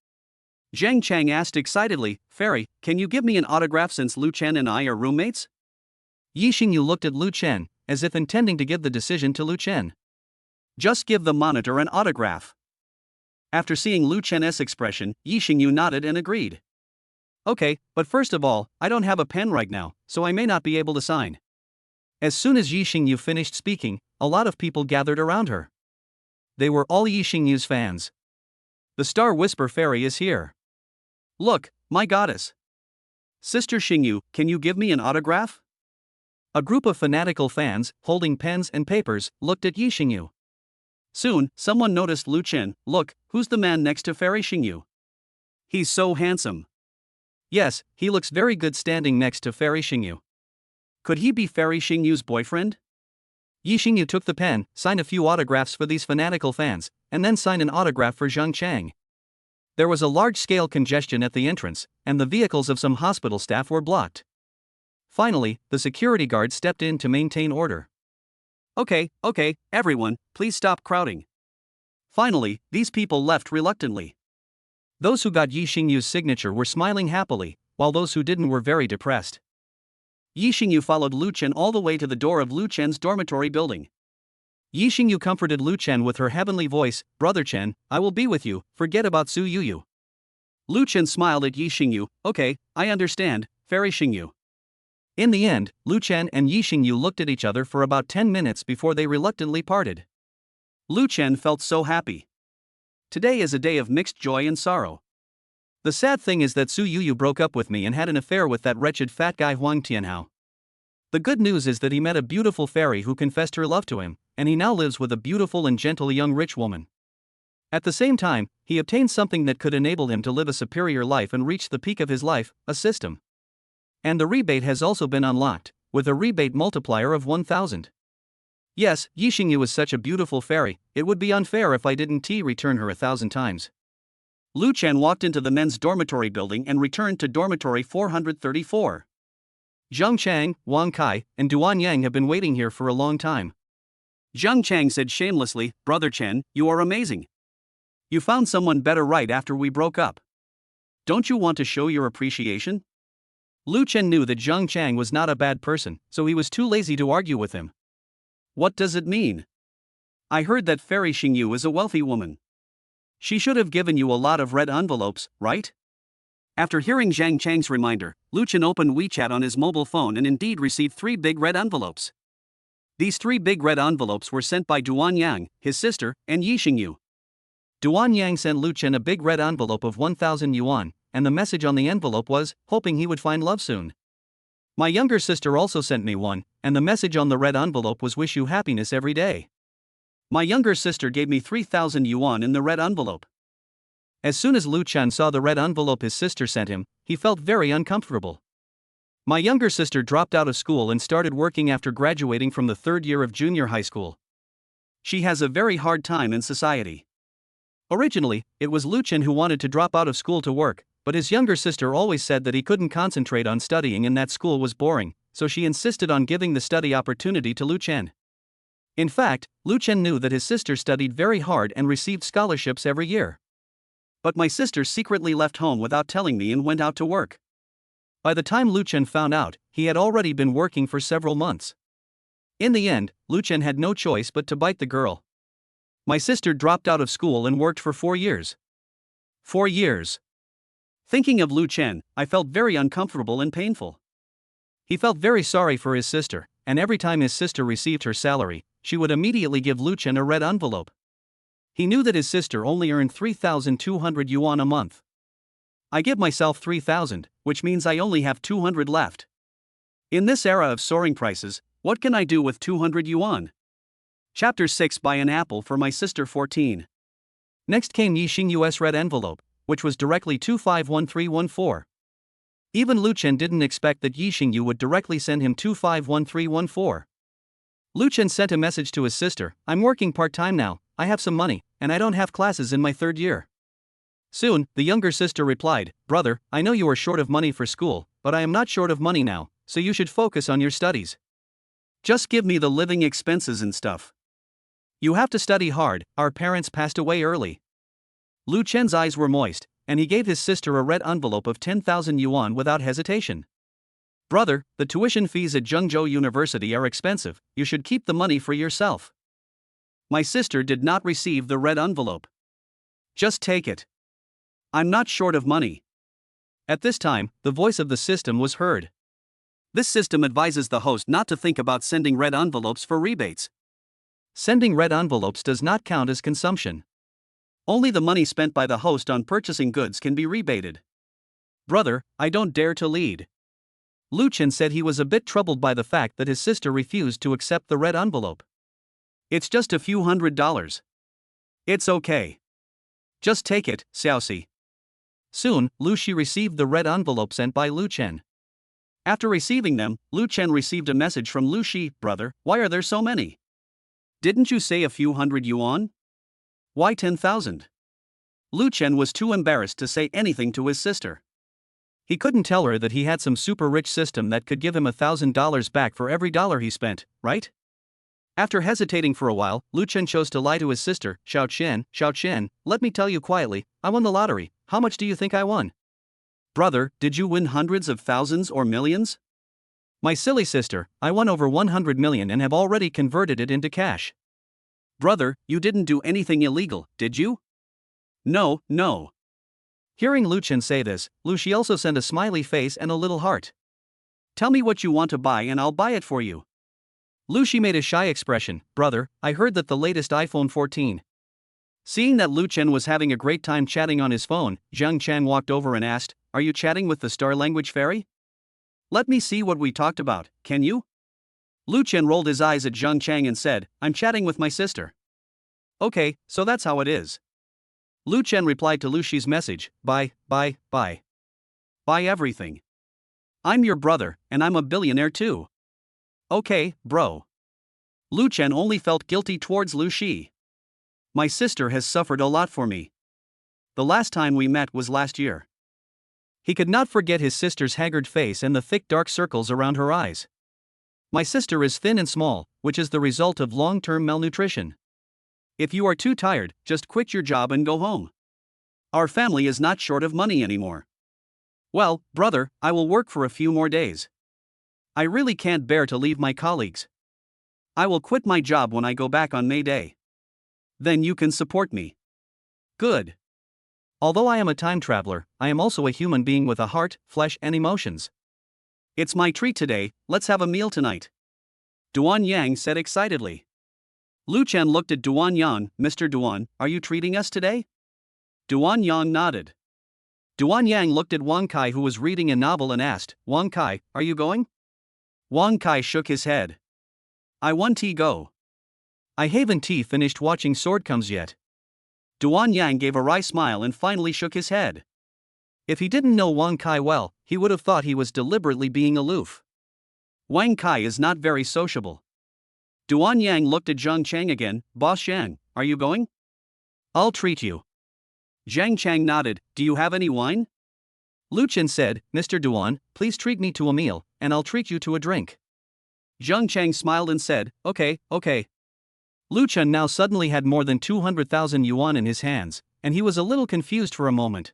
Zhang Chang asked excitedly, Fairy, can you give me an autograph since Lu Chen and I are roommates? Yi Xingyu looked at Lu Chen, as if intending to give the decision to Lu Chen. Just give the monitor an autograph. After seeing Lu Chen's expression, Yi Xingyu nodded and agreed. Okay, but first of all, I don't have a pen right now, so I may not be able to sign. As soon as Yi Xingyu finished speaking, a lot of people gathered around her. They were all Yi Xingyu's fans. The Star Whisper Fairy is here. Look, my goddess. Sister Xingyu, can you give me an autograph? A group of fanatical fans, holding pens and papers, looked at Yi Xingyu. Soon, someone noticed Lu Chen. Look, who's the man next to Fairy Xingyu? He's so handsome. Yes, he looks very good standing next to Fairy Xingyu. Could he be Fairy Xingyu's boyfriend? Yi Xingyu took the pen, signed a few autographs for these fanatical fans, and then signed an autograph for Zhang Chang. There was a large-scale congestion at the entrance, and the vehicles of some hospital staff were blocked. Finally, the security guard stepped in to maintain order. Okay, everyone, please stop crowding. Finally, these people left reluctantly. Those who got Yi Xingyu's signature were smiling happily, while those who didn't were very depressed. Yi Xingyu followed Lu Chen all the way to the door of Lu Chen's dormitory building. Yi Xingyu comforted Lu Chen with her heavenly voice, Brother Chen, I will be with you, forget about Su Yuyu. Lu Chen smiled at Yi Xingyu, okay, I understand, Fairy Xingyu. In the end, Lu Chen and Yi Xingyu looked at each other for about 10 minutes before they reluctantly parted. Lu Chen felt so happy. Today is a day of mixed joy and sorrow. The sad thing is that Su Yuyu broke up with me and had an affair with that wretched fat guy Huang Tianhao. The good news is that he met a beautiful fairy who confessed her love to him, and he now lives with a beautiful and gentle young rich woman. At the same time, he obtained something that could enable him to live a superior life and reach the peak of his life, a system. And the rebate has also been unlocked, with a rebate multiplier of 1,000. Yes, Yi Xingyu is such a beautiful fairy, it would be unfair if I didn't return her 1,000 times. Lu Chen walked into the men's dormitory building and returned to dormitory 434. Zhang Chang, Wang Kai, and Duan Yang have been waiting here for a long time. Zhang Chang said shamelessly, Brother Chen, you are amazing. You found someone better right after we broke up. Don't you want to show your appreciation? Lu Chen knew that Zhang Chang was not a bad person, so he was too lazy to argue with him. What does it mean? I heard that Fairy Xingyu is a wealthy woman. She should have given you a lot of red envelopes, right? After hearing Zhang Chang's reminder, Lu Chen opened WeChat on his mobile phone and indeed received 3 big red envelopes. These 3 big red envelopes were sent by Duan Yang, his sister, and Yi Xingyu. Duan Yang sent Lu Chen a big red envelope of 1,000 yuan, and the message on the envelope was, hoping he would find love soon. My younger sister also sent me one, and the message on the red envelope was wish you happiness every day. My younger sister gave me 3,000 yuan in the red envelope. As soon as Lu Chen saw the red envelope his sister sent him, he felt very uncomfortable. My younger sister dropped out of school and started working after graduating from the third year of junior high school. She has a very hard time in society. Originally, it was Lu Chen who wanted to drop out of school to work, but his younger sister always said that he couldn't concentrate on studying and that school was boring, so she insisted on giving the study opportunity to Lu Chen. In fact, Lu Chen knew that his sister studied very hard and received scholarships every year. But my sister secretly left home without telling me and went out to work. By the time Lu Chen found out, he had already been working for several months. In the end, Lu Chen had no choice but to bite the girl. My sister dropped out of school and worked for 4 years. 4 years. Thinking of Lu Chen, I felt very uncomfortable and painful. He felt very sorry for his sister, and every time his sister received her salary, she would immediately give Lu Chen a red envelope. He knew that his sister only earned 3,200 yuan a month. I give myself 3,000, which means I only have 200 left. In this era of soaring prices, what can I do with 200 yuan? Chapter 6. Buy an apple for my sister 14. Next came Yixing US red envelope, which was directly 251314. Even Lu Chen didn't expect that Yixing Yu would directly send him 251314. Lu Chen sent a message to his sister, I'm working part-time now, I have some money, and I don't have classes in my third year. Soon, the younger sister replied, Brother, I know you are short of money for school, but I am not short of money now, so you should focus on your studies. Just give me the living expenses and stuff. You have to study hard, our parents passed away early. Lu Chen's eyes were moist, and he gave his sister a red envelope of 10,000 yuan without hesitation. Brother, the tuition fees at Zhengzhou University are expensive, you should keep the money for yourself. My sister did not receive the red envelope. Just take it. I'm not short of money. At this time, the voice of the system was heard. This system advises the host not to think about sending red envelopes for rebates. Sending red envelopes does not count as consumption. Only the money spent by the host on purchasing goods can be rebated. Brother, I don't dare to lead. Lu Chen said he was a bit troubled by the fact that his sister refused to accept the red envelope. It's just a few $100. It's okay. Just take it, Xiaoxi. Soon, Lu Shi received the red envelope sent by Lu Chen. After receiving them, Lu Chen received a message from Lu Shi, Brother, why are there so many? Didn't you say a few hundred yuan? Why 10,000? Lu Chen was too embarrassed to say anything to his sister. He couldn't tell her that he had some super rich system that could give him $1,000 back for every dollar he spent, right? After hesitating for a while, Lu Chen chose to lie to his sister, Xiao Chen, let me tell you quietly, I won the lottery, how much do you think I won? Brother, did you win hundreds of thousands or millions? My silly sister, I won over 100 million and have already converted it into cash. Brother, you didn't do anything illegal, did you? No. Hearing Lu Chen say this, Lu Shi also sent a smiley face and a little heart. Tell me what you want to buy and I'll buy it for you. Lu Shi made a shy expression, Brother, I heard that the latest iPhone 14. Seeing that Lu Chen was having a great time chatting on his phone, Zhang Chang walked over and asked, Are you chatting with the Star Language Fairy? Let me see what we talked about, can you? Lu Chen rolled his eyes at Zhang Chang and said, I'm chatting with my sister. Okay, so that's how it is. Lu Chen replied to Lu Shi's message, Buy everything. I'm your brother, and I'm a billionaire too. Okay, bro. Lu Chen only felt guilty towards Lu Shi. My sister has suffered a lot for me. The last time we met was last year. He could not forget his sister's haggard face and the thick dark circles around her eyes. My sister is thin and small, which is the result of long-term malnutrition. If you are too tired, just quit your job and go home. Our family is not short of money anymore. Well, brother, I will work for a few more days. I really can't bear to leave my colleagues. I will quit my job when I go back on May Day. Then you can support me. Good. Although I am a time traveler, I am also a human being with a heart, flesh, and emotions. It's my treat today, let's have a meal tonight. Duan Yang said excitedly. Lu Chen looked at Duan Yang, Mr. Duan, are you treating us today? Duan Yang nodded. Duan Yang looked at Wang Kai who was reading a novel and asked, Wang Kai, are you going? Wang Kai shook his head. I won T go. I haven't T finished watching Sword Comes yet. Duan Yang gave a wry smile and finally shook his head. If he didn't know Wang Kai well, he would have thought he was deliberately being aloof. Wang Kai is not very sociable. Duan Yang looked at Zhang Chang again. Boss Zhang, are you going? I'll treat you. Zhang Chang nodded. Do you have any wine? Lu Chen said, Mr. Duan, please treat me to a meal, and I'll treat you to a drink. Zhang Chang smiled and said, okay. Lu Chen now suddenly had more than 200,000 yuan in his hands, and he was a little confused for a moment.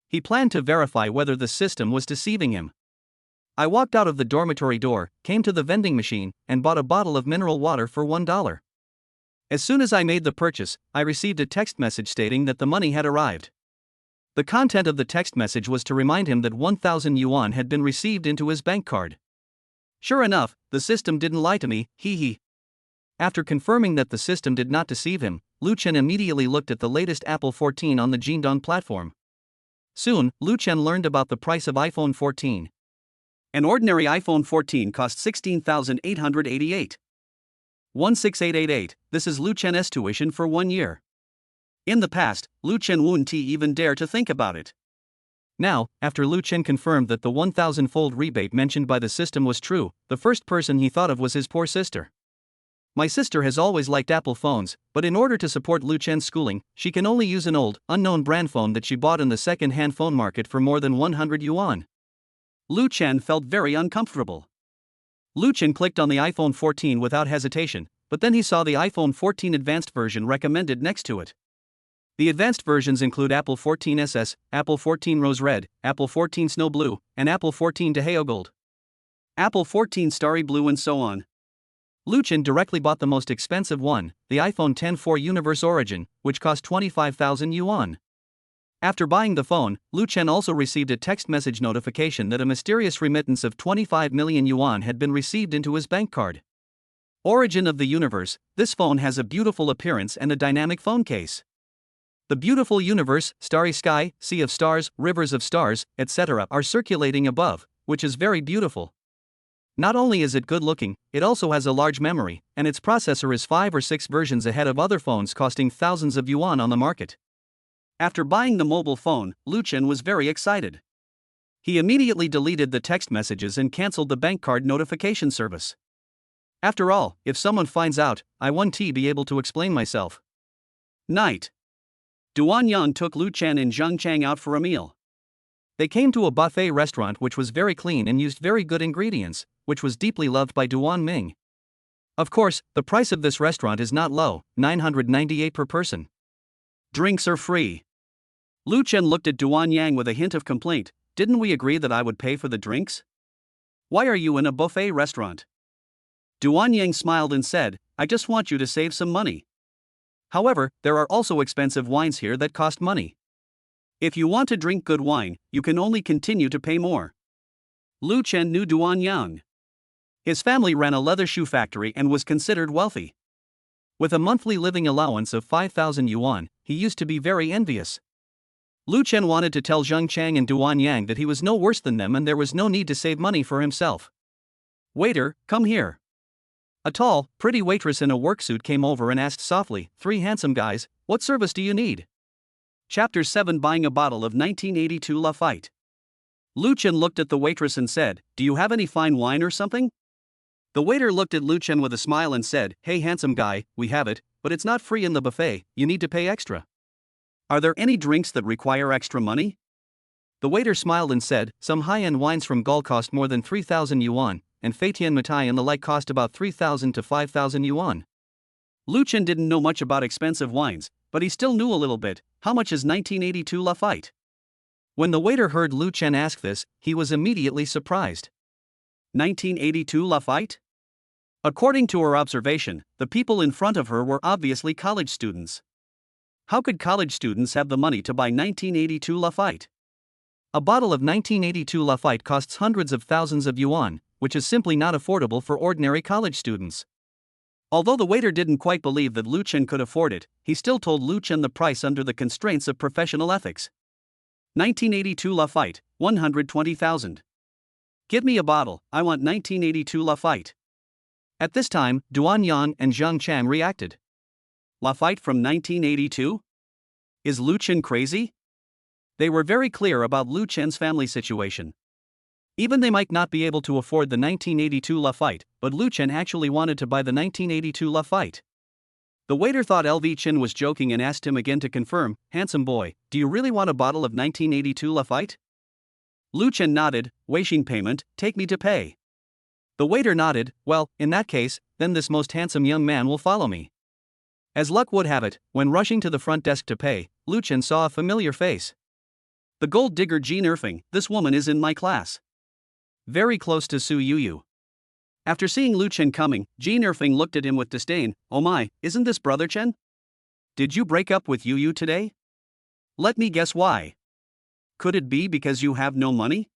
He planned to verify whether the system was deceiving him. I walked out of the dormitory door, came to the vending machine, and bought a bottle of mineral water for $1. As soon as I made the purchase, I received a text message stating that the money had arrived. The content of the text message was to remind him that 1,000 yuan had been received into his bank card. Sure enough, the system didn't lie to me, hee. After confirming that the system did not deceive him, Lu Chen immediately looked at the latest Apple 14 on the Jingdong platform. Soon, Lu Chen learned about the price of iPhone 14. An ordinary iPhone 14 cost 16,888. 16888, this is Lu Chen's tuition for 1 year. In the past, Lu Chen wouldn't even dare to think about it. Now, after Lu Chen confirmed that the 1,000-fold rebate mentioned by the system was true, the first person he thought of was his poor sister. My sister has always liked Apple phones, but in order to support Lu Chen's schooling, she can only use an old, unknown brand phone that she bought in the second-hand phone market for more than 100 yuan. Lu Chen felt very uncomfortable. Lu Chen clicked on the iPhone 14 without hesitation, but then he saw the iPhone 14 advanced version recommended next to it. The advanced versions include Apple 14 SS, Apple 14 Rose Red, Apple 14 Snow Blue, and Apple 14 Daheo Gold. Apple 14 Starry Blue and so on. Lu Chen directly bought the most expensive one, the iPhone X4 Universe Origin, which cost 25,000 yuan. After buying the phone, Lu Chen also received a text message notification that a mysterious remittance of 25 million yuan had been received into his bank card. Origin of the Universe, this phone has a beautiful appearance and a dynamic phone case. The beautiful universe, starry sky, sea of stars, rivers of stars, etc. are circulating above, which is very beautiful. Not only is it good looking, it also has a large memory, and its processor is 5 or 6 versions ahead of other phones costing thousands of yuan on the market. After buying the mobile phone, Lu Chen was very excited. He immediately deleted the text messages and cancelled the bank card notification service. After all, if someone finds out, I won't be able to explain myself. Night. Duan Yang took Lu Chen and Zhang Chang out for a meal. They came to a buffet restaurant which was very clean and used very good ingredients, which was deeply loved by Duan Ming. Of course, the price of this restaurant is not low, 998 per person. Drinks are free. Lu Chen looked at Duan Yang with a hint of complaint. Didn't we agree that I would pay for the drinks? Why are you in a buffet restaurant? Duan Yang smiled and said, I just want you to save some money. However, there are also expensive wines here that cost money. If you want to drink good wine, you can only continue to pay more. Lu Chen knew Duan Yang. His family ran a leather shoe factory and was considered wealthy. With a monthly living allowance of 5,000 yuan, he used to be very envious. Lu Chen wanted to tell Zhang Chang and Duan Yang that he was no worse than them and there was no need to save money for himself. Waiter, come here. A tall, pretty waitress in a work suit came over and asked softly, 3 handsome guys, what service do you need? Chapter 7 Buying a bottle of 1982 Lafite. Lu Chen looked at the waitress and said, do you have any fine wine or something? The waiter looked at Lu Chen with a smile and said, hey handsome guy, we have it, but it's not free in the buffet, you need to pay extra. Are there any drinks that require extra money? The waiter smiled and said, some high-end wines from Gaul cost more than 3,000 yuan, and Feitian Matai and the like cost about 3,000 to 5,000 yuan. Lu Chen didn't know much about expensive wines, but he still knew a little bit. How much is 1982 Lafite? When the waiter heard Lu Chen ask this, he was immediately surprised. 1982 Lafite? According to her observation, the people in front of her were obviously college students. How could college students have the money to buy 1982 Lafite? A bottle of 1982 Lafite costs hundreds of thousands of yuan, which is simply not affordable for ordinary college students. Although the waiter didn't quite believe that Lu Chen could afford it, he still told Lu Chen the price under the constraints of professional ethics. 1982 Lafite, 120,000. Give me a bottle, I want 1982 Lafite. At this time, Duan Yan and Zhang Chang reacted. Lafite from 1982? Is Lu Chen crazy? They were very clear about Lu Chen's family situation. Even they might not be able to afford the 1982 Lafite, but Lu Chen actually wanted to buy the 1982 Lafite. The waiter thought LV Chen was joking and asked him again to confirm, "Handsome boy, do you really want a bottle of 1982 Lafite?" Lu Chen nodded, "Weixin payment, take me to pay." The waiter nodded, "Well, in that case, then this most handsome young man will follow me." As luck would have it, when rushing to the front desk to pay, Lu Chen saw a familiar face. The gold digger Jean Erfing, this woman is in my class. Very close to Su Yuyu. After seeing Lu Chen coming, Jean Erfing looked at him with disdain. "Oh my, isn't this brother Chen? Did you break up with Yuyu today? Let me guess why. Could it be because you have no money?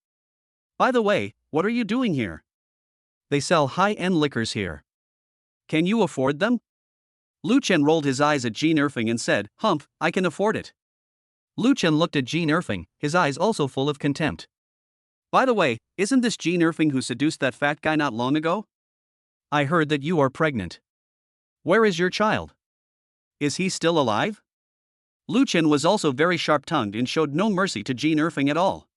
By the way, what are you doing here? They sell high-end liquors here. Can you afford them?" Lu Chen rolled his eyes at Jean Erfing and said, "Humph, I can afford it." Lu Chen looked at Jean Erfing, his eyes also full of contempt. "By the way, isn't this Jean Erfing who seduced that fat guy not long ago? I heard that you are pregnant. Where is your child? Is he still alive?" Lu Chen was also very sharp-tongued and showed no mercy to Jean Erfing at all.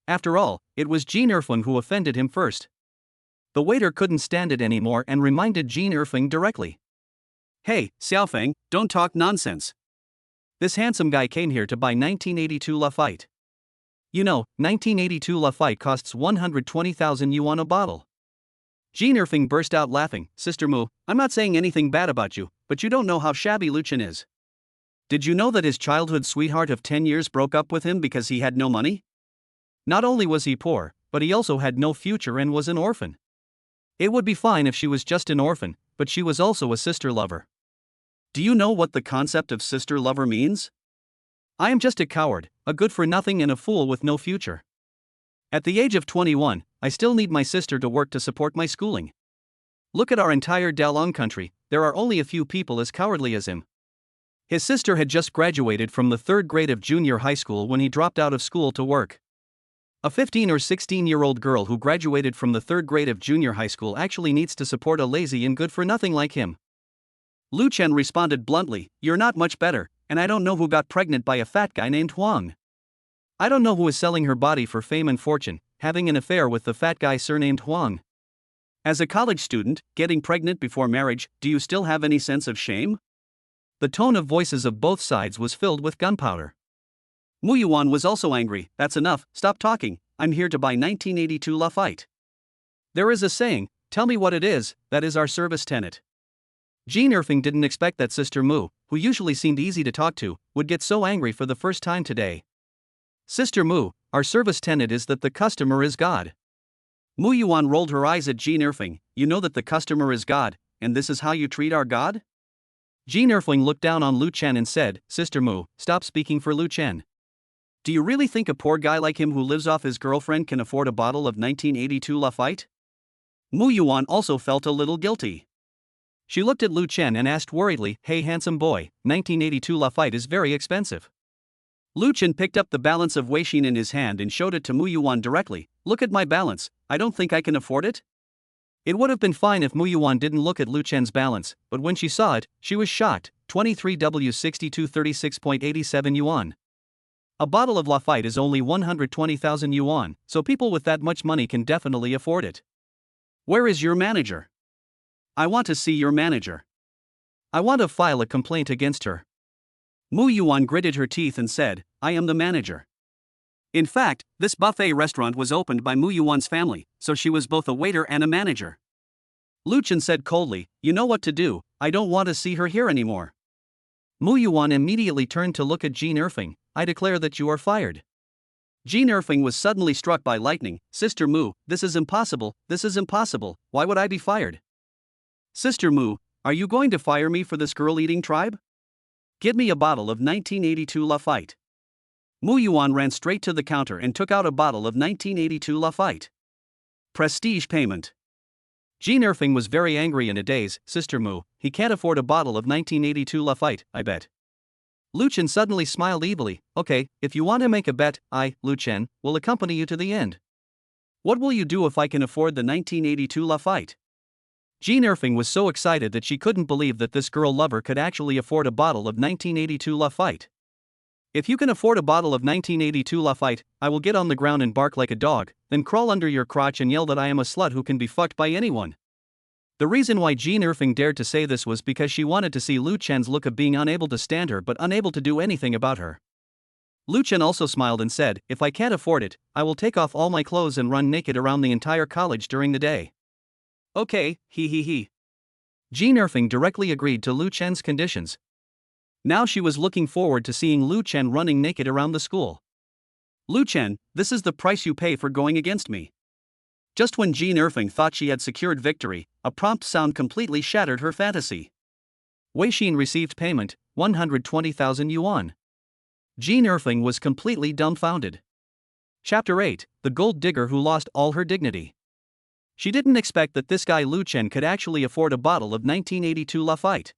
After all, it was Jean Erfing who offended him first. The waiter couldn't stand it anymore and reminded Jean Erfing directly. "Hey, Xiaofeng, don't talk nonsense. This handsome guy came here to buy 1982 Lafite. You know, 1982 Lafite costs 120,000 yuan a bottle." Jean Erfing burst out laughing. "Sister Mu, I'm not saying anything bad about you, but you don't know how shabby Lu Chen is. Did you know that his childhood sweetheart of 10 years broke up with him because he had no money? Not only was he poor, but he also had no future and was an orphan. It would be fine if she was just an orphan, but she was also a sister lover. Do you know what the concept of sister lover means? I am just a coward, a good-for-nothing and a fool with no future. At the age of 21, I still need my sister to work to support my schooling. Look at our entire Dalong country, there are only a few people as cowardly as him." His sister had just graduated from the 3rd grade of junior high school when he dropped out of school to work. A 15 or 16-year-old girl who graduated from the 3rd grade of junior high school actually needs to support a lazy and good-for-nothing like him. Lu Chen responded bluntly, "You're not much better, and I don't know who got pregnant by a fat guy named Huang. I don't know who is selling her body for fame and fortune, having an affair with the fat guy surnamed Huang. As a college student, getting pregnant before marriage, do you still have any sense of shame?" The tone of voices of both sides was filled with gunpowder. Mu Yuan was also angry. "That's enough, stop talking, I'm here to buy 1982 Lafite. There is a saying, tell me what it is, that is our service tenet." Jean Erfing didn't expect that Sister Mu, who usually seemed easy to talk to, would get so angry for the first time today. "Sister Mu, our service tenet is that the customer is God." Mu Yuan rolled her eyes at Jean Erfing. "You know that the customer is God, and this is how you treat our God?" Jean Erfing looked down on Lu Chen and said, "Sister Mu, stop speaking for Lu Chen. Do you really think a poor guy like him who lives off his girlfriend can afford a bottle of 1982 Lafite?" Mu Yuan also felt a little guilty. She looked at Lu Chen and asked worriedly, "Hey handsome boy, 1982 Lafite is very expensive." Lu Chen picked up the balance of Weixin in his hand and showed it to Mu Yuan directly. "Look at my balance, I don't think I can afford it." It would have been fine if Mu Yuan didn't look at Lu Chen's balance, but when she saw it, she was shocked. 23W6236.87 yuan. A bottle of Lafite is only 120,000 yuan, so people with that much money can definitely afford it. "Where is your manager? I want to see your manager. I want to file a complaint against her." Mu Yuan gritted her teeth and said, "I am the manager." In fact, this buffet restaurant was opened by Mu Yuan's family, so she was both a waiter and a manager. Lu Chen said coldly, "You know what to do, I don't want to see her here anymore." Mu Yuan immediately turned to look at Jean Erfing. "I declare that you are fired." Jean Erfing was suddenly struck by lightning. "Sister Mu, this is impossible, why would I be fired? Sister Mu, are you going to fire me for this girl-eating tribe? Give me a bottle of 1982 Lafite." Mu Yuan ran straight to the counter and took out a bottle of 1982 Lafite. Prestige payment. Jean Erfing was very angry in a daze. "Sister Mu, he can't afford a bottle of 1982 Lafite, I bet." Lu Chen suddenly smiled evilly. "Okay, if you want to make a bet, I, Lu Chen, will accompany you to the end." What will you do if I can afford the 1982 Lafite? Jean Irving was so excited that she couldn't believe that this girl lover could actually afford a bottle of 1982 Lafite. If you can afford a bottle of 1982 Lafite, I will get on the ground and bark like a dog, then crawl under your crotch and yell that I am a slut who can be fucked by anyone. The reason why Jean Irving dared to say this was because she wanted to see Lu Chen's look of being unable to stand her but unable to do anything about her. Lu Chen also smiled and said, "If I can't afford it, I will take off all my clothes and run naked around the entire college during the day." Okay, he. Jean Irving directly agreed to Lu Chen's conditions. Now she was looking forward to seeing Lu Chen running naked around the school. Lu Chen, this is the price you pay for going against me. Just when Jean Irving thought she had secured victory, a prompt sound completely shattered her fantasy. Wei Xin received payment, 120,000 yuan. Jean Irving was completely dumbfounded. Chapter 8, The Gold Digger Who Lost All Her Dignity. She didn't expect that this guy Lu Chen could actually afford a bottle of 1982 Lafite.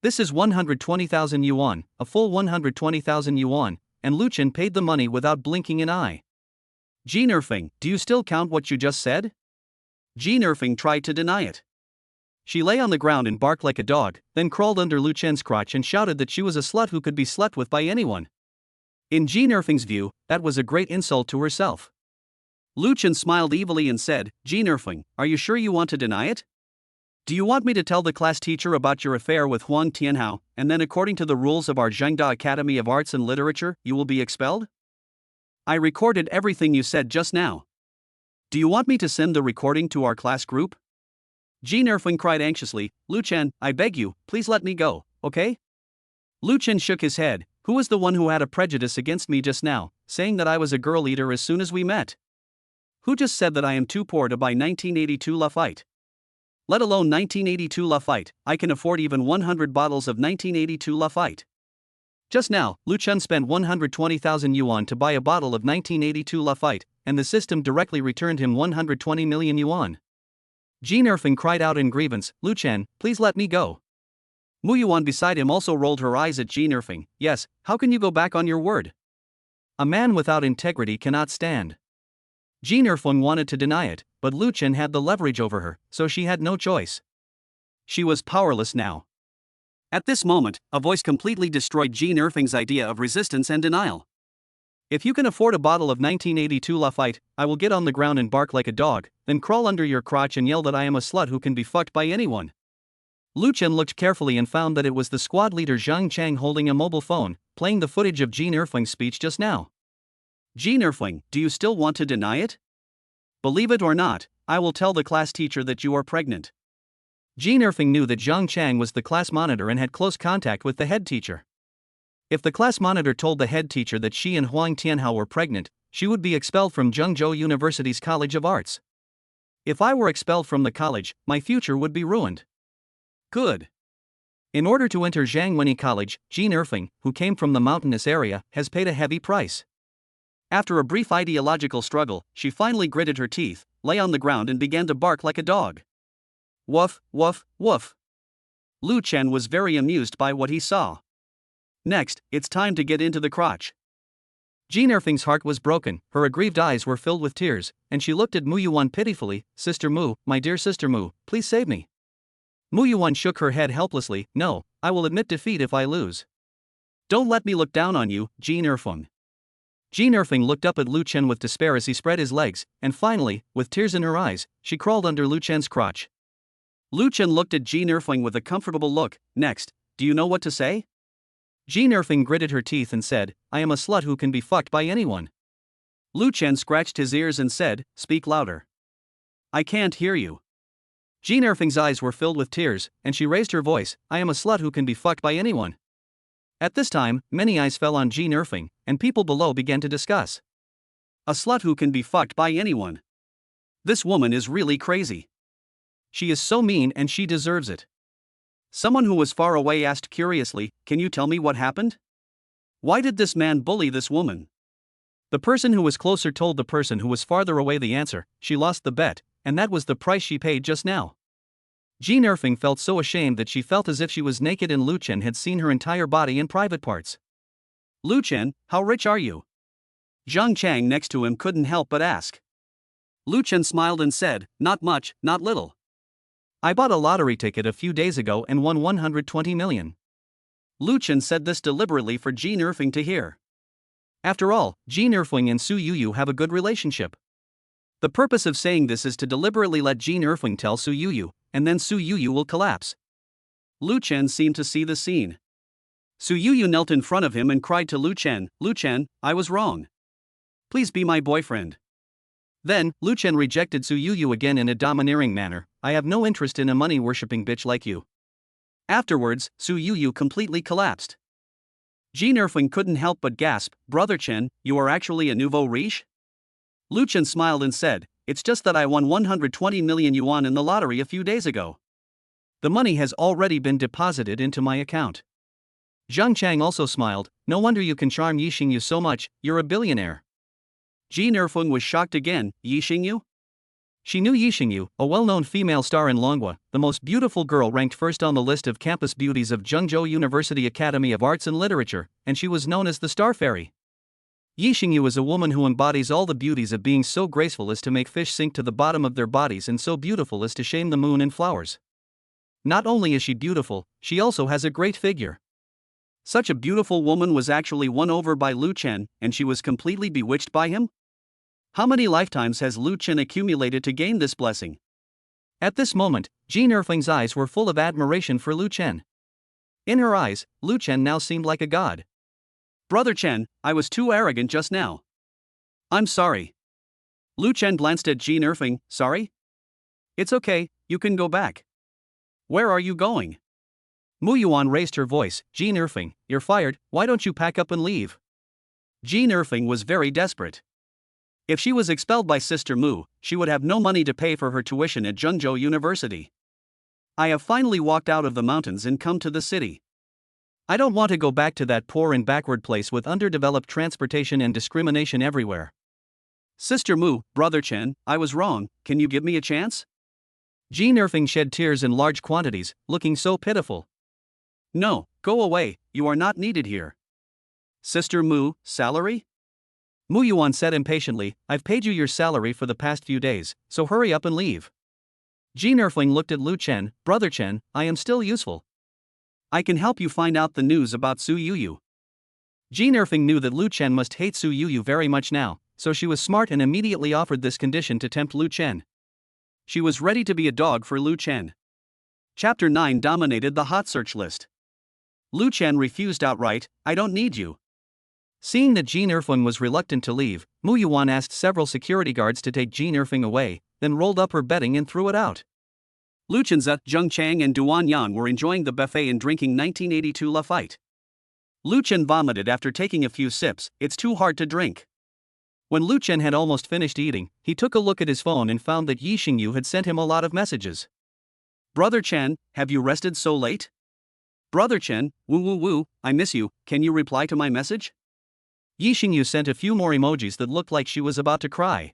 This is 120,000 yuan, a full 120,000 yuan, and Lu Chen paid the money without blinking an eye. Jean Irving, do you still count what you just said? Jean Irving tried to deny it. She lay on the ground and barked like a dog, then crawled under Lu Chen's crotch and shouted that she was a slut who could be slept with by anyone. In Jean Irving's view, that was a great insult to herself. Lu Chen smiled evilly and said, "Jean Irving, are you sure you want to deny it? Do you want me to tell the class teacher about your affair with Huang Tianhao, and then according to the rules of our Zhengda Academy of Arts and Literature, you will be expelled? I recorded everything you said just now. Do you want me to send the recording to our class group?" Jean Irving cried anxiously, "Lu Chen, I beg you, please let me go, okay?" Lu Chen shook his head. Who was the one who had a prejudice against me just now, saying that I was a girl eater as soon as we met? Who just said that I am too poor to buy 1982 Lafite? Let alone 1982 Lafite, I can afford even 100 bottles of 1982 Lafite. Just now, Lu Chen spent 120,000 yuan to buy a bottle of 1982 Lafite, and the system directly returned him 120 million yuan. Jean Irving cried out in grievance, "Lu Chen, please let me go." Mu Yuan beside him also rolled her eyes at Jean Irving. "Yes, how can you go back on your word? A man without integrity cannot stand." Jean Irving wanted to deny it, but Lu Chen had the leverage over her, so she had no choice. She was powerless now. At this moment, a voice completely destroyed Jean Irving's idea of resistance and denial. "If you can afford a bottle of 1982 Lafite, I will get on the ground and bark like a dog, then crawl under your crotch and yell that I am a slut who can be fucked by anyone." Lu Chen looked carefully and found that it was the squad leader Zhang Chang holding a mobile phone, playing the footage of Jean Irving's speech just now. "Jean Irving, do you still want to deny it? Believe it or not, I will tell the class teacher that you are pregnant." Jean Irving knew that Zhang Chang was the class monitor and had close contact with the head teacher. If the class monitor told the head teacher that she and Huang Tianhao were pregnant, she would be expelled from Zhengzhou University's College of Arts. If I were expelled from the college, my future would be ruined. Good. In order to enter Zhangwenyi College, Jean Irving, who came from the mountainous area, has paid a heavy price. After a brief ideological struggle, she finally gritted her teeth, lay on the ground and began to bark like a dog. Woof, woof, woof. Lu Chen was very amused by what he saw. Next, it's time to get into the crotch. Jean Irving's heart was broken, her aggrieved eyes were filled with tears, and she looked at Mu Yuan pitifully. "Sister Mu, my dear sister Mu, please save me." Mu Yuan shook her head helplessly. "No, I will admit defeat if I lose. Don't let me look down on you, Jean Irving." Jean Irving looked up at Lu Chen with despair as he spread his legs, and finally, with tears in her eyes, she crawled under Lu Chen's crotch. Lu Chen looked at Jean Irving with a comfortable look. "Next, do you know what to say?" Jean Irving gritted her teeth and said, "I am a slut who can be fucked by anyone." Lu Chen scratched his ears and said, "Speak louder. I can't hear you." Jean Irving's eyes were filled with tears, and she raised her voice, "I am a slut who can be fucked by anyone." At this time, many eyes fell on Jean Irving, and people below began to discuss. A slut who can be fucked by anyone. This woman is really crazy. She is so mean and she deserves it. Someone who was far away asked curiously, "Can you tell me what happened? Why did this man bully this woman?" The person who was closer told the person who was farther away the answer. She lost the bet, and that was the price she paid just now. Jean Irving felt so ashamed that she felt as if she was naked and Lu Chen had seen her entire body and private parts. "Lu Chen, how rich are you?" Zhang Chang next to him couldn't help but ask. Lu Chen smiled and said, not much, not little. I bought a lottery ticket a few days ago and won 120 million. Lu Chen said this deliberately for Ji Nerfing to hear. After all, Ji Nerfing and Su Yuyu have a good relationship. The purpose of saying this is to deliberately let Ji Nerfing tell Su Yuyu, and then Su Yuyu will collapse. Lu Chen seemed to see the scene. Su Yuyu knelt in front of him and cried to Lu Chen, I was wrong. Please be my boyfriend. Then, Lu Chen rejected Su Yuyu again in a domineering manner, I have no interest in a money-worshipping bitch like you. Afterwards, Su Yuyu completely collapsed. Ji Nerfing couldn't help but gasp, Brother Chen, you are actually a nouveau riche? Lu Chen smiled and said, it's just that I won 120 million yuan in the lottery a few days ago. The money has already been deposited into my account. Zhang Chang also smiled, no wonder you can charm Yi Xingyu so much, you're a billionaire. Ji Nerfeng was shocked again, Yi Xingyu? She knew Yi Xingyu, a well-known female star in Longhua, the most beautiful girl ranked first on the list of campus beauties of Zhengzhou University Academy of Arts and Literature, and she was known as the Star Fairy. Yi Xingyu is a woman who embodies all the beauties of being so graceful as to make fish sink to the bottom of their bodies and so beautiful as to shame the moon and flowers. Not only is she beautiful, she also has a great figure. Such a beautiful woman was actually won over by Lu Chen, and she was completely bewitched by him? How many lifetimes has Lu Chen accumulated to gain this blessing? At this moment, Ji Nerfeng's eyes were full of admiration for Lu Chen. In her eyes, Lu Chen now seemed like a god. Brother Chen, I was too arrogant just now. I'm sorry. Lu Chen glanced at Ji Nerfeng, sorry? It's okay, you can go back. Where are you going? Mu Yuan raised her voice, Ji Nerfeng, you're fired, why don't you pack up and leave? Ji Nerfeng was very desperate. If she was expelled by Sister Mu, she would have no money to pay for her tuition at Zhengzhou University. I have finally walked out of the mountains and come to the city. I don't want to go back to that poor and backward place with underdeveloped transportation and discrimination everywhere. Sister Mu, Brother Chen, I was wrong, can you give me a chance? Ji Nerfeng shed tears in large quantities, looking so pitiful. No, go away, you are not needed here. Sister Mu, salary? Mu Yuan said impatiently, I've paid you your salary for the past few days, so hurry up and leave. Ji Nerfeng looked at Lu Chen, Brother Chen, I am still useful. I can help you find out the news about Su Yuyu. Ji Nerfeng knew that Lu Chen must hate Su Yuyu very much now, so she was smart and immediately offered this condition to tempt Lu Chen. She was ready to be a dog for Lu Chen. Chapter 9 dominated the hot search list. Lu Chen refused outright, I don't need you. Seeing that Ji Nerfeng was reluctant to leave, Mu Yuan asked several security guards to take Ji Nerfeng away, then rolled up her bedding and threw it out. Lu Chenza, Zheng Chang and Duan Yan were enjoying the buffet and drinking 1982 Lafite. Lu Chen vomited after taking a few sips, it's too hard to drink. When Lu Chen had almost finished eating, he took a look at his phone and found that Yi Xingyu had sent him a lot of messages. Brother Chen, have you rested so late? Brother Chen, woo, I miss you, can you reply to my message? Yi Xingyu sent a few more emojis that looked like she was about to cry.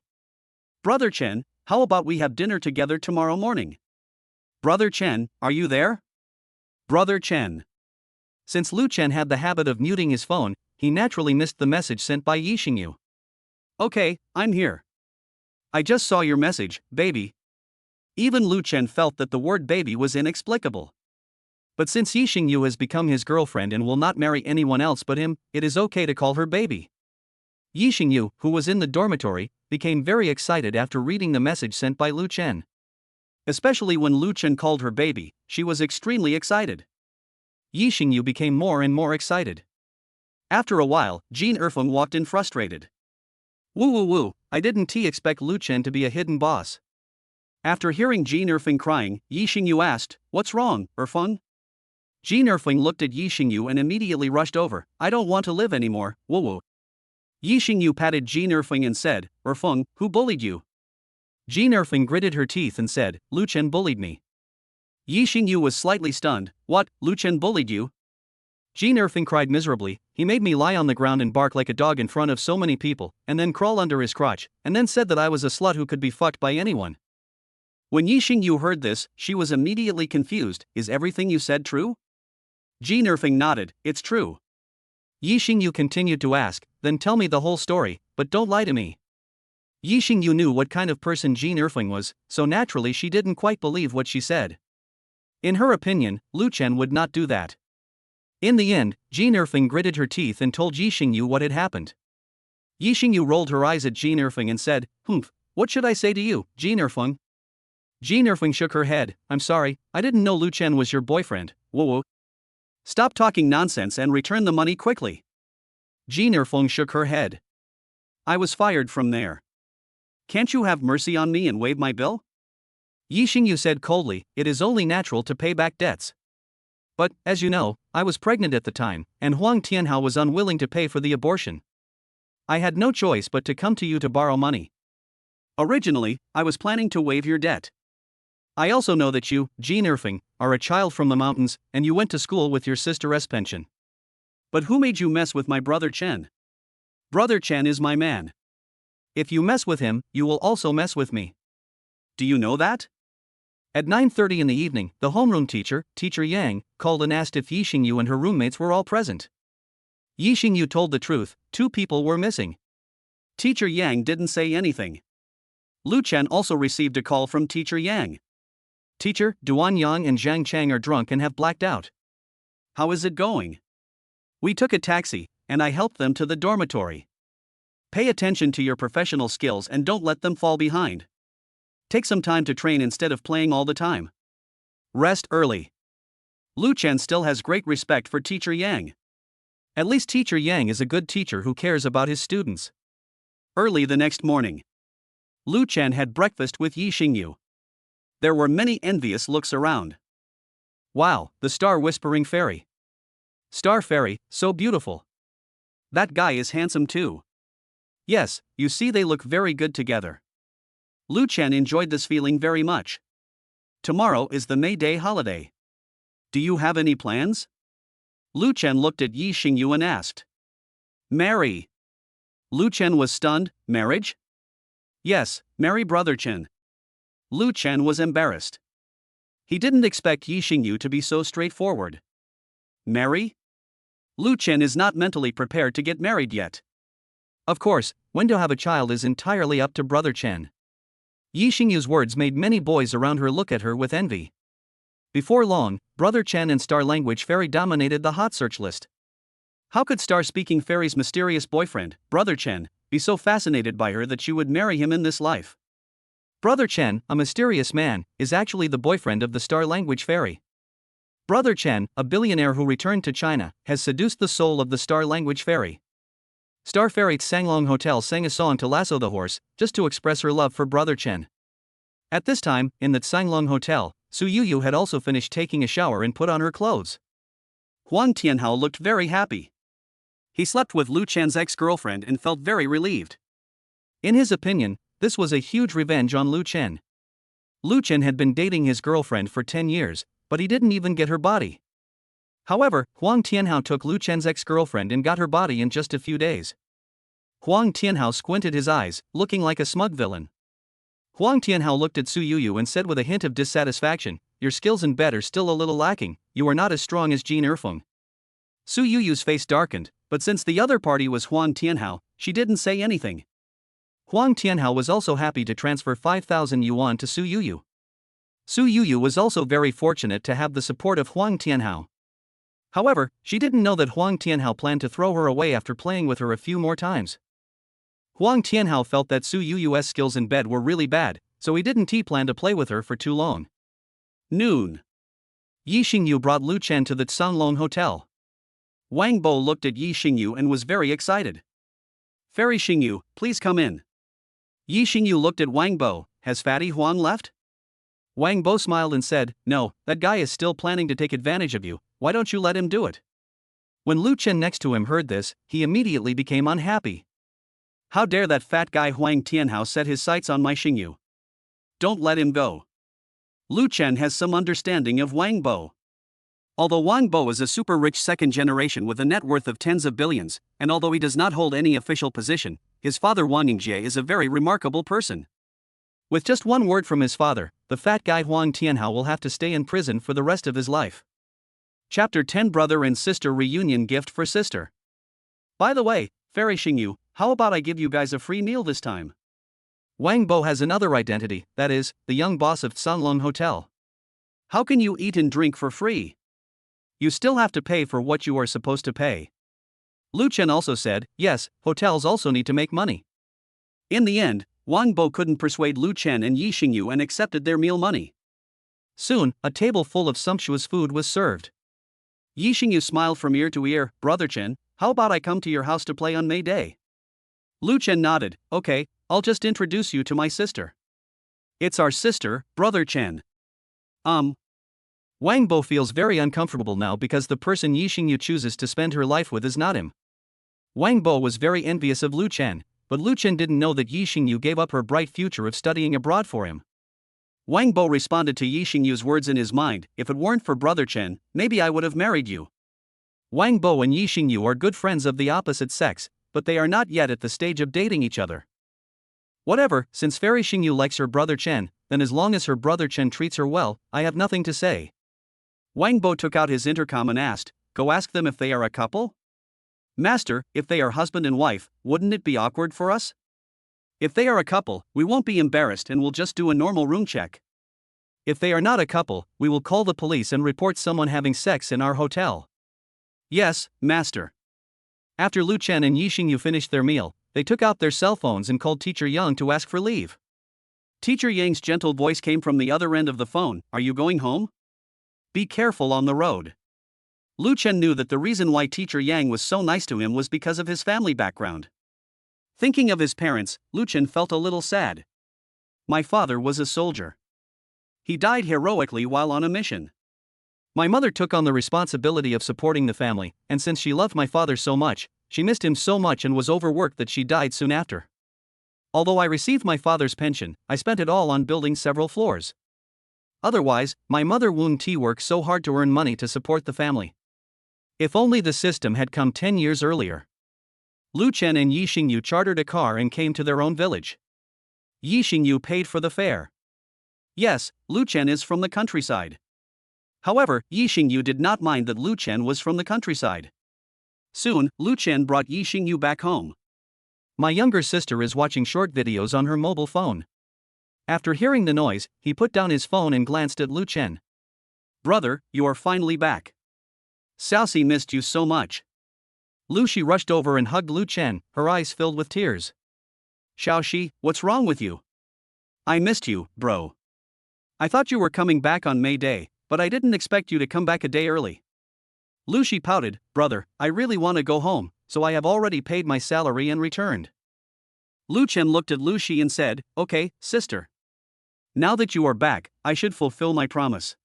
Brother Chen, how about we have dinner together tomorrow morning? Brother Chen, are you there? Brother Chen. Since Lu Chen had the habit of muting his phone, he naturally missed the message sent by Yi Xingyu. Okay, I'm here. I just saw your message, baby. Even Lu Chen felt that the word baby was inexplicable. But since Yi Xingyu has become his girlfriend and will not marry anyone else but him, it is okay to call her baby. Yi Xingyu, who was in the dormitory, became very excited after reading the message sent by Lu Chen. Especially when Lu Chen called her baby, she was extremely excited. Yi Xingyu became more and more excited. After a while, Ji Nerfeng walked in frustrated. Woo, I didn't expect Lu Chen to be a hidden boss. After hearing Ji Nerfeng crying, Yi Xingyu asked, what's wrong, Erfeng? Ji Nerfeng looked at Yi Xingyu and immediately rushed over, I don't want to live anymore, woo. Yi Xingyu patted Ji Nerfeng and said, Erfeng, who bullied you? Ji Nerfeng gritted her teeth and said, Lu Chen bullied me. Yi Xingyu was slightly stunned, what, Lu Chen bullied you? Ji Nerfeng cried miserably, he made me lie on the ground and bark like a dog in front of so many people, and then crawl under his crotch, and then said that I was a slut who could be fucked by anyone. When Yi Xingyu heard this, she was immediately confused, is everything you said true? Ji Nerfeng nodded, it's true. Yi Xingyu continued to ask, then tell me the whole story, but don't lie to me. Yi Xingyu knew what kind of person Jean Erfing was, so naturally she didn't quite believe what she said. In her opinion, Lu Chen would not do that. In the end, Jean Erfing gritted her teeth and told Yi Xingyu what had happened. Yi Xingyu rolled her eyes at Jean Erfing and said, "Humph, what should I say to you, Jean Erfing?" Jean Erfing shook her head. "I'm sorry, I didn't know Lu Chen was your boyfriend." Whoa. Stop talking nonsense and return the money quickly. Jean Erfing shook her head. "I was fired from there. Can't you have mercy on me and waive my bill?" Yi Xingyu said coldly, "It is only natural to pay back debts. But, as you know, I was pregnant at the time, and Huang Tianhao was unwilling to pay for the abortion. I had no choice but to come to you to borrow money. Originally, I was planning to waive your debt. I also know that you, Jean Erfing, are a child from the mountains, and you went to school with your sister's pension. But who made you mess with my brother Chen? Brother Chen is my man. If you mess with him, you will also mess with me. Do you know that?" At 9:30 in the evening, the homeroom teacher, Teacher Yang, called and asked if Yi Xingyu and her roommates were all present. Yi Xingyu told the truth, 2 people were missing. Teacher Yang didn't say anything. Lu Chen also received a call from Teacher Yang. "Teacher, Duan Yang and Zhang Chang are drunk and have blacked out. How is it going?" "We took a taxi, and I helped them to the dormitory. Pay attention to your professional skills and don't let them fall behind. Take some time to train instead of playing all the time. Rest early." Lu Chen still has great respect for Teacher Yang. At least Teacher Yang is a good teacher who cares about his students. Early the next morning, Lu Chen had breakfast with Yi Xingyu. There were many envious looks around. "Wow, the star-whispering fairy. Star fairy, so beautiful. That guy is handsome too. Yes, you see they look very good together." Lu Chen enjoyed this feeling very much. Tomorrow is the May Day holiday. "Do you have any plans?" Lu Chen looked at Yi Xingyu and asked. "Marry." Lu Chen was stunned. "Marriage?" "Yes, marry brother Chen." Lu Chen was embarrassed. He didn't expect Yi Xingyu to be so straightforward. Marry? Lu Chen is not mentally prepared to get married yet. Of course, when to have a child is entirely up to brother Chen. Yi Xingyu's words made many boys around her look at her with envy. Before long, brother Chen and Star Language Fairy dominated the hot search list. How could Star-speaking Fairy's mysterious boyfriend, brother Chen, be so fascinated by her that she would marry him in this life? Brother Chen, a mysterious man, is actually the boyfriend of the Star Language Fairy. Brother Chen, a billionaire who returned to China, has seduced the soul of the Star Language Fairy. Star Fairy Tsanglong Hotel sang a song to lasso the horse, just to express her love for brother Chen. At this time, in the Tsanglong Hotel, Su Yuyu had also finished taking a shower and put on her clothes. Huang Tianhao looked very happy. He slept with Lu Chen's ex-girlfriend and felt very relieved. In his opinion, this was a huge revenge on Lu Chen. Lu Chen had been dating his girlfriend for 10 years, but he didn't even get her body. However, Huang Tianhao took Lu Chen's ex-girlfriend and got her body in just a few days. Huang Tianhao squinted his eyes, looking like a smug villain. Huang Tianhao looked at Su Yuyu and said with a hint of dissatisfaction, "Your skills in bed are still a little lacking, you are not as strong as Jean Erfeng." Su Yuyu's face darkened, but since the other party was Huang Tianhao, she didn't say anything. Huang Tianhao was also happy to transfer 5,000 yuan to Su Yuyu. Su Yuyu was also very fortunate to have the support of Huang Tianhao. However, she didn't know that Huang Tianhao planned to throw her away after playing with her a few more times. Huang Tianhao felt that Su Yuyu's skills in bed were really bad, so he didn't plan to play with her for too long. Noon. Yi Xingyu brought Lu Chen to the Tsanglong Hotel. Wang Bo looked at Yi Xingyu and was very excited. "Fairy Xingyu, please come in." Yi Xingyu looked at Wang Bo. "Has Fatty Huang left?" Wang Bo smiled and said, "No, that guy is still planning to take advantage of you, why don't you let him do it?" When Lu Chen next to him heard this, he immediately became unhappy. "How dare that fat guy Huang Tianhao set his sights on my Xingyu? Don't let him go." Lu Chen has some understanding of Wang Bo. Although Wang Bo is a super rich second generation with a net worth of tens of billions, and although he does not hold any official position, his father Wang Yingjie is a very remarkable person. With just one word from his father, the fat guy Huang Tianhao will have to stay in prison for the rest of his life. Chapter 10 Brother and Sister Reunion Gift for Sister. By the way, Fairy Xingyu, how about I give you guys a free meal this time? Wang Bo has another identity, that is, the young boss of Sanlong Hotel. How can you eat and drink for free? You still have to pay for what you are supposed to pay. Lu Chen also said, yes, hotels also need to make money. In the end, Wang Bo couldn't persuade Lu Chen and Yi Xingyu and accepted their meal money. Soon, a table full of sumptuous food was served. Yi Xingyu smiled from ear to ear, Brother Chen, how about I come to your house to play on May Day? Lu Chen nodded, okay, I'll just introduce you to my sister. It's our sister, Brother Chen. Wang Bo feels very uncomfortable now because the person Yi Xingyu chooses to spend her life with is not him. Wang Bo was very envious of Lu Chen, but Lu Chen didn't know that Yi Xingyu gave up her bright future of studying abroad for him. Wang Bo responded to Yi Xingyu's words in his mind, if it weren't for Brother Chen, maybe I would have married you. Wang Bo and Yi Xingyu are good friends of the opposite sex, but they are not yet at the stage of dating each other. Whatever, since Fairy Xingyu likes her brother Chen, then as long as her brother Chen treats her well, I have nothing to say. Wang Bo took out his intercom and asked, go ask them if they are a couple? Master, if they are husband and wife, wouldn't it be awkward for us? If they are a couple, we won't be embarrassed and will just do a normal room check. If they are not a couple, we will call the police and report someone having sex in our hotel. Yes, Master. After Lu Chen and Yi Xingyu finished their meal, they took out their cell phones and called Teacher Yang to ask for leave. Teacher Yang's gentle voice came from the other end of the phone, are you going home? Be careful on the road. Lu Chen knew that the reason why Teacher Yang was so nice to him was because of his family background. Thinking of his parents, Lu Chen felt a little sad. My father was a soldier. He died heroically while on a mission. My mother took on the responsibility of supporting the family, and since she loved my father so much, she missed him so much and was overworked that she died soon after. Although I received my father's pension, I spent it all on building several floors. Otherwise, my mother Woon T worked so hard to earn money to support the family. If only the system had come 10 years earlier. Lu Chen and Yi Xingyu chartered a car and came to their own village. Yi Xingyu paid for the fare. Yes, Lu Chen is from the countryside. However, Yi Xingyu did not mind that Lu Chen was from the countryside. Soon, Lu Chen brought Yi Xingyu back home. My younger sister is watching short videos on her mobile phone. After hearing the noise, he put down his phone and glanced at Lu Chen. Brother, you are finally back. Xiaoxi missed you so much. Lu Shi rushed over and hugged Lu Chen, her eyes filled with tears. Xiaoxi, what's wrong with you? I missed you, bro. I thought you were coming back on May Day, but I didn't expect you to come back a day early. Lu Shi pouted, brother, I really want to go home, so I have already paid my salary and returned. Lu Chen looked at Lu Shi and said, okay, sister. Now that you are back, I should fulfill my promise.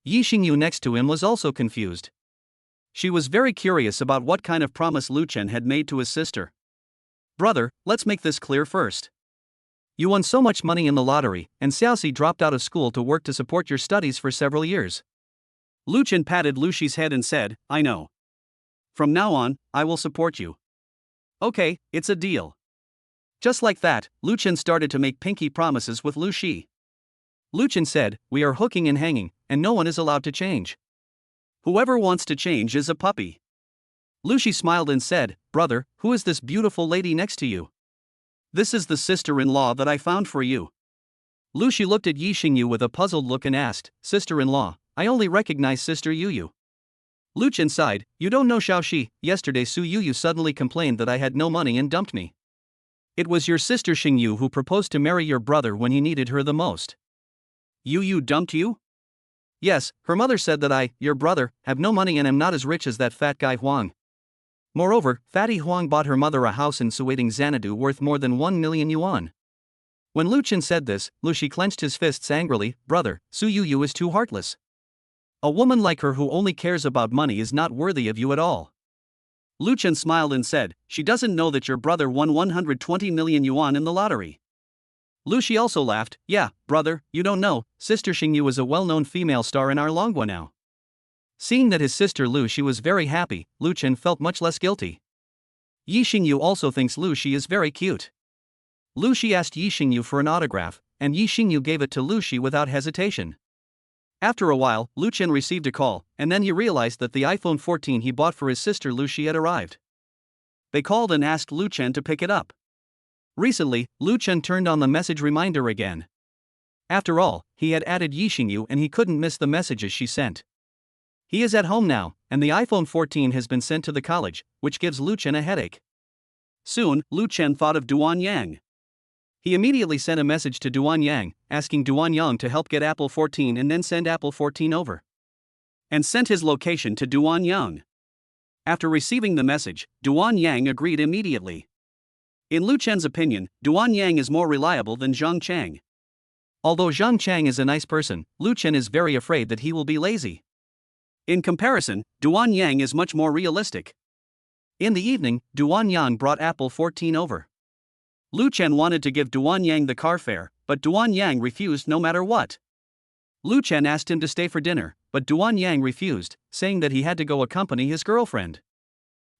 Yi Xingyu next to him was also confused. She was very curious about what kind of promise Lu Chen had made to his sister. Brother, let's make this clear first. You won so much money in the lottery, and Xiaoxi dropped out of school to work to support your studies for several years. Lu Chen patted Lu Shi's head and said, I know. From now on, I will support you. Okay, it's a deal. Just like that, Lu Chen started to make pinky promises with Lu Shi. Lu Chen said, we are hooking and hanging, and no one is allowed to change. Whoever wants to change is a puppy. Lu Shi smiled and said, brother, who is this beautiful lady next to you? This is the sister-in-law that I found for you. Lu Shi looked at Yi Xingyu with a puzzled look and asked, sister-in-law, I only recognize Sister Yuyu. Lu Chen sighed, you don't know Xiaoxi, yesterday Su Yuyu suddenly complained that I had no money and dumped me. It was your sister Xingyu who proposed to marry your brother when he needed her the most. Yuyu dumped you? Yes, her mother said that I, your brother, have no money and am not as rich as that fat guy Huang. Moreover, Fatty Huang bought her mother a house in Suiting Xanadu worth more than 1 million yuan. When Lu Chen said this, Lu Shi clenched his fists angrily, brother, Su Yuyu is too heartless. A woman like her who only cares about money is not worthy of you at all. Lu Chen smiled and said, she doesn't know that your brother won 120 million yuan in the lottery. Lu Shi also laughed, yeah, brother, you don't know, Sister Xingyu is a well-known female star in our Longhua now. Seeing that his sister Lu Shi was very happy, Lu Chen felt much less guilty. Yi Xingyu also thinks Lu Shi is very cute. Lu Shi asked Yi Xingyu for an autograph, and Yi Xingyu gave it to Lu Shi without hesitation. After a while, Lu Chen received a call, and then he realized that the iPhone 14 he bought for his sister Lu Shi had arrived. They called and asked Lu Chen to pick it up. Recently, Lu Chen turned on the message reminder again. After all, he had added Yixingyu and he couldn't miss the messages she sent. He is at home now, and the iPhone 14 has been sent to the college, which gives Lu Chen a headache. Soon, Lu Chen thought of Duan Yang. He immediately sent a message to Duan Yang, asking Duan Yang to help get Apple 14 and then send Apple 14 over. And sent his location to Duan Yang. After receiving the message, Duan Yang agreed immediately. In Lu Chen's opinion, Duan Yang is more reliable than Zhang Chang. Although Zhang Chang is a nice person, Lu Chen is very afraid that he will be lazy. In comparison, Duan Yang is much more realistic. In the evening, Duan Yang brought Apple 14 over. Lu Chen wanted to give Duan Yang the car fare, but Duan Yang refused no matter what. Lu Chen asked him to stay for dinner, but Duan Yang refused, saying that he had to go accompany his girlfriend.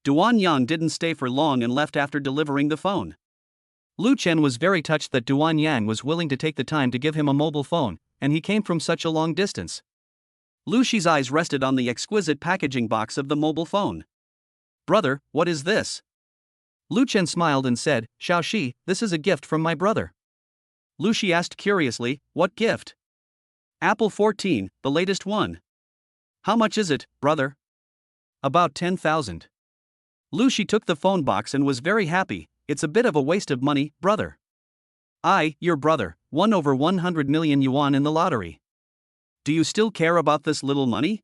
Duan Yang didn't stay for long and left after delivering the phone. Lu Chen was very touched that Duan Yang was willing to take the time to give him a mobile phone, and he came from such a long distance. Lu Shi's eyes rested on the exquisite packaging box of the mobile phone. "Brother, what is this?" Lu Chen smiled and said, "Xiao Shi, this is a gift from my brother." Lu Shi asked curiously, "What gift?" "Apple 14, the latest one." "How much is it, brother?" "About 10,000. Lu Shi took the phone box and was very happy. "It's a bit of a waste of money, brother." Your brother, won over 100 million yuan in the lottery. Do you still care about this little money?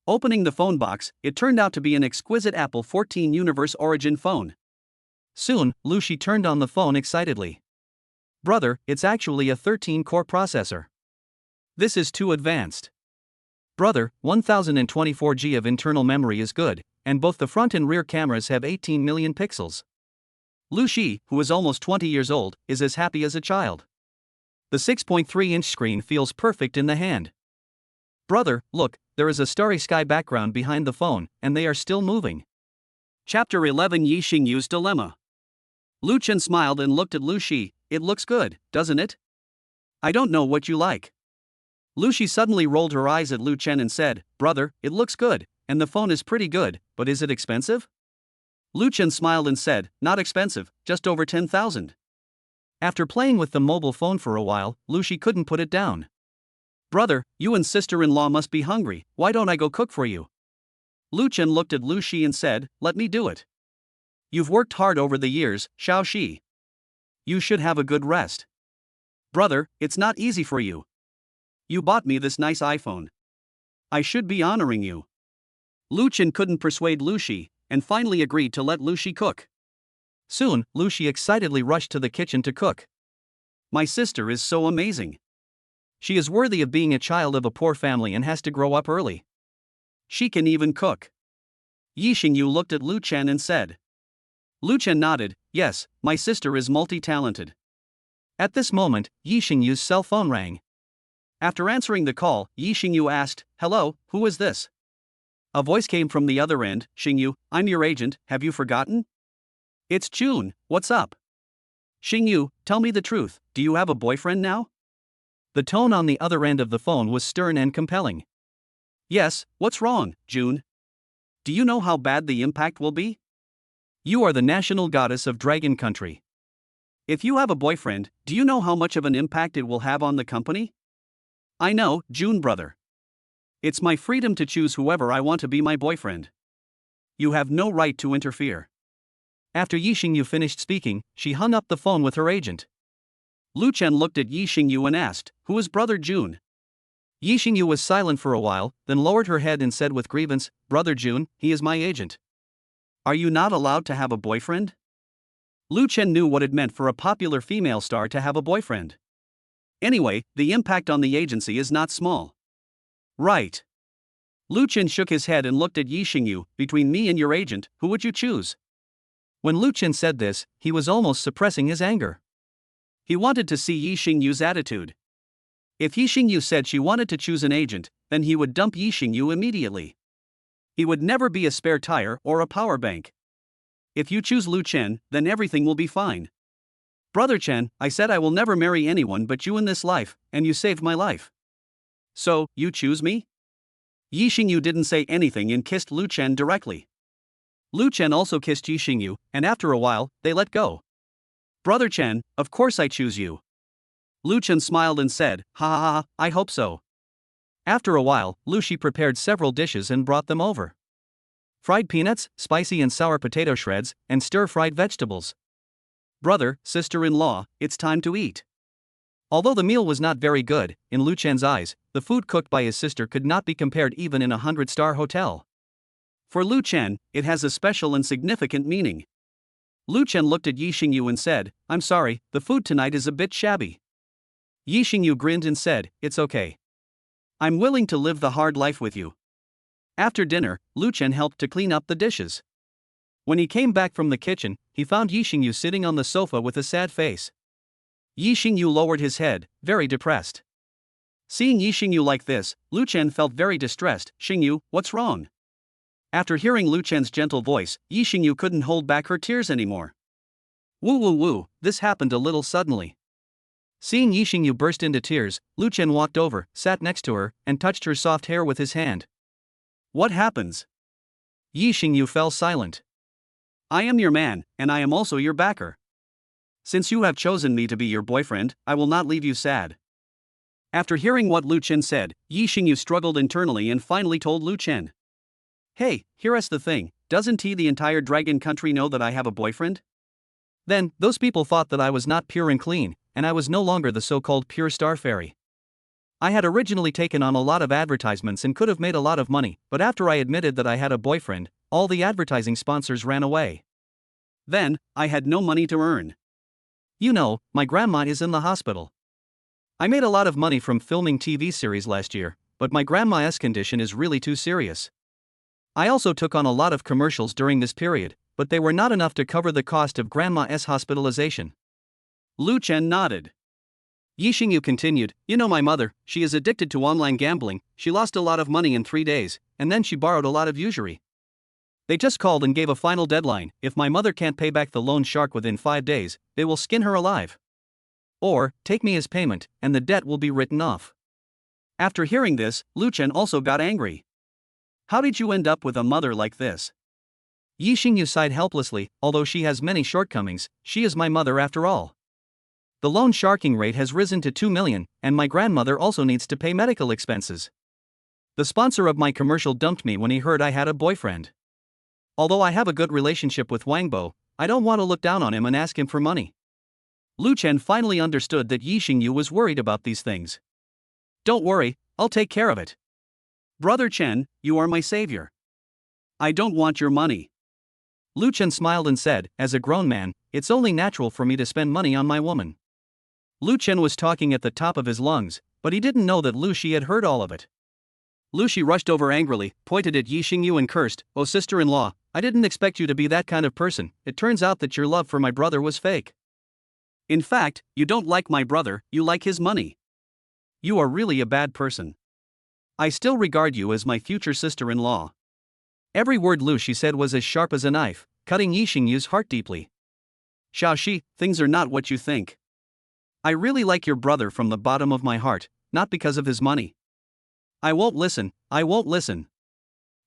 Opening the phone box, it turned out to be an exquisite Apple 14 Universe Origin phone. Soon, Lu Shi turned on the phone excitedly. "Brother, it's actually a 13-core processor. This is too advanced." "Brother, 1024 GB of internal memory is good, and both the front and rear cameras have 18 million pixels." Lu Shi, who is almost 20 years old, is as happy as a child. The 6.3-inch screen feels perfect in the hand. "Brother, look, there is a starry sky background behind the phone, and they are still moving." Chapter 11: Yixingyu's Dilemma. Lu Chen smiled and looked at Lu Shi. "It looks good, doesn't it?" "I don't know what you like." Lu Shi suddenly rolled her eyes at Lu Chen and said, "Brother, it looks good, and the phone is pretty good, but is it expensive?" Lu Chen smiled and said, "Not expensive, just over 10,000. After playing with the mobile phone for a while, Lu Shi couldn't put it down. "Brother, you and sister-in-law must be hungry, why don't I go cook for you?" Lu Chen looked at Lu Shi and said, "Let me do it. You've worked hard over the years, Xiao Shi. You should have a good rest." "Brother, it's not easy for you. You bought me this nice iPhone. I should be honoring you." Lu Chen couldn't persuade Lu Shi, and finally agreed to let Lu Shi cook. Soon, Lu Shi excitedly rushed to the kitchen to cook. "My sister is so amazing. She is worthy of being a child of a poor family and has to grow up early. She can even cook." Yixingyu looked at Lu Chen and said. Lu Chen nodded, "Yes, my sister is multi-talented." At this moment, Yixingyu's cell phone rang. After answering the call, Yixingyu asked, "Hello, who is this?" A voice came from the other end, "Xingyu, I'm your agent, have you forgotten?" "It's June, what's up?" "Xingyu, tell me the truth, do you have a boyfriend now?" The tone on the other end of the phone was stern and compelling. "Yes, what's wrong, June? Do you know how bad the impact will be? You are the national goddess of Dragon Country. If you have a boyfriend, do you know how much of an impact it will have on the company?" "I know, June brother. It's my freedom to choose whoever I want to be my boyfriend. You have no right to interfere." After Yixingyu finished speaking, she hung up the phone with her agent. Lu Chen looked at Yixingyu and asked, "Who is brother June?" Yixingyu was silent for a while, then lowered her head and said with grievance, "Brother June, he is my agent." "Are you not allowed to have a boyfriend?" Lu Chen knew what it meant for a popular female star to have a boyfriend. Anyway, the impact on the agency is not small. "Right." Lu Chen shook his head and looked at Yixingyu. "Between me and your agent, who would you choose?" When Lu Chen said this, he was almost suppressing his anger. He wanted to see Yixingyu's attitude. If Yixingyu said she wanted to choose an agent, then he would dump Yixingyu immediately. He would never be a spare tire or a power bank. If you choose Lu Chen, then everything will be fine. "Brother Chen, I said I will never marry anyone but you in this life, and you saved my life. So, you choose me?" Yixingyu didn't say anything and kissed Lu Chen directly. Lu Chen also kissed Yixingyu, and after a while, they let go. Brother Chen, of course I choose you. Lu Chen smiled and said, ha ha ha, I hope so. After a while, Lu Shi prepared several dishes and brought them over. Fried peanuts, spicy and sour potato shreds, and stir-fried vegetables. Brother, sister-in-law, it's time to eat. Although the meal was not very good, in Lu Chen's eyes, the food cooked by his sister could not be compared even in a 100-star hotel. For Lu Chen, it has a special and significant meaning. Lu Chen looked at Yi Xingyu and said, I'm sorry, the food tonight is a bit shabby. Yi Xingyu grinned and said, it's okay. I'm willing to live the hard life with you. After dinner, Lu Chen helped to clean up the dishes. When he came back from the kitchen, he found Yi Xingyu sitting on the sofa with a sad face. Yi Xingyu lowered his head, very depressed. Seeing Yi Xingyu like this, Lu Chen felt very distressed. Xingyu, what's wrong? After hearing Lu Chen's gentle voice, Yi Xingyu couldn't hold back her tears anymore. Woo woo woo, this happened a little suddenly. Seeing Yi Xingyu burst into tears, Lu Chen walked over, sat next to her, and touched her soft hair with his hand. What happens? Yi Xingyu fell silent. I am your man, and I am also your backer. Since you have chosen me to be your boyfriend, I will not leave you sad. After hearing what Lu Chen said, Yi Xingyu struggled internally and finally told Lu Chen. Hey, here's the thing, doesn't the entire dragon country know that I have a boyfriend? Then, those people thought that I was not pure and clean, and I was no longer the so-called pure star fairy. I had originally taken on a lot of advertisements and could have made a lot of money, but after I admitted that I had a boyfriend, all the advertising sponsors ran away. Then, I had no money to earn. You know, my grandma is in the hospital. I made a lot of money from filming TV series last year, but my grandma's condition is really too serious. I also took on a lot of commercials during this period, but they were not enough to cover the cost of grandma's hospitalization. Lu Chen nodded. Yi Xingyu continued, you know my mother, she is addicted to online gambling, she lost a lot of money in 3 days, and then she borrowed a lot of usury. They just called and gave a final deadline, if my mother can't pay back the loan shark within 5 days, they will skin her alive. Or, take me as payment, and the debt will be written off. After hearing this, Lu Chen also got angry. How did you end up with a mother like this? Yi Xingyu sighed helplessly, although she has many shortcomings, she is my mother after all. The loan sharking rate has risen to 2 million, and my grandmother also needs to pay medical expenses. The sponsor of my commercial dumped me when he heard I had a boyfriend. Although I have a good relationship with Wang Bo, I don't want to look down on him and ask him for money. Lu Chen finally understood that Yi Xingyu was worried about these things. Don't worry, I'll take care of it. Brother Chen, you are my savior. I don't want your money. Lu Chen smiled and said, as a grown man, it's only natural for me to spend money on my woman. Lu Chen was talking at the top of his lungs, but he didn't know that Lu Shi had heard all of it. Lu Shi rushed over angrily, pointed at Yi Xingyu and cursed, oh sister-in-law, I didn't expect you to be that kind of person, it turns out that your love for my brother was fake. In fact, you don't like my brother, you like his money. You are really a bad person. I still regard you as my future sister-in-law. Every word Lu Shi said was as sharp as a knife, cutting Yi Xingyu's heart deeply. Xiaoxi, things are not what you think. I really like your brother from the bottom of my heart, not because of his money. I won't listen, I won't listen.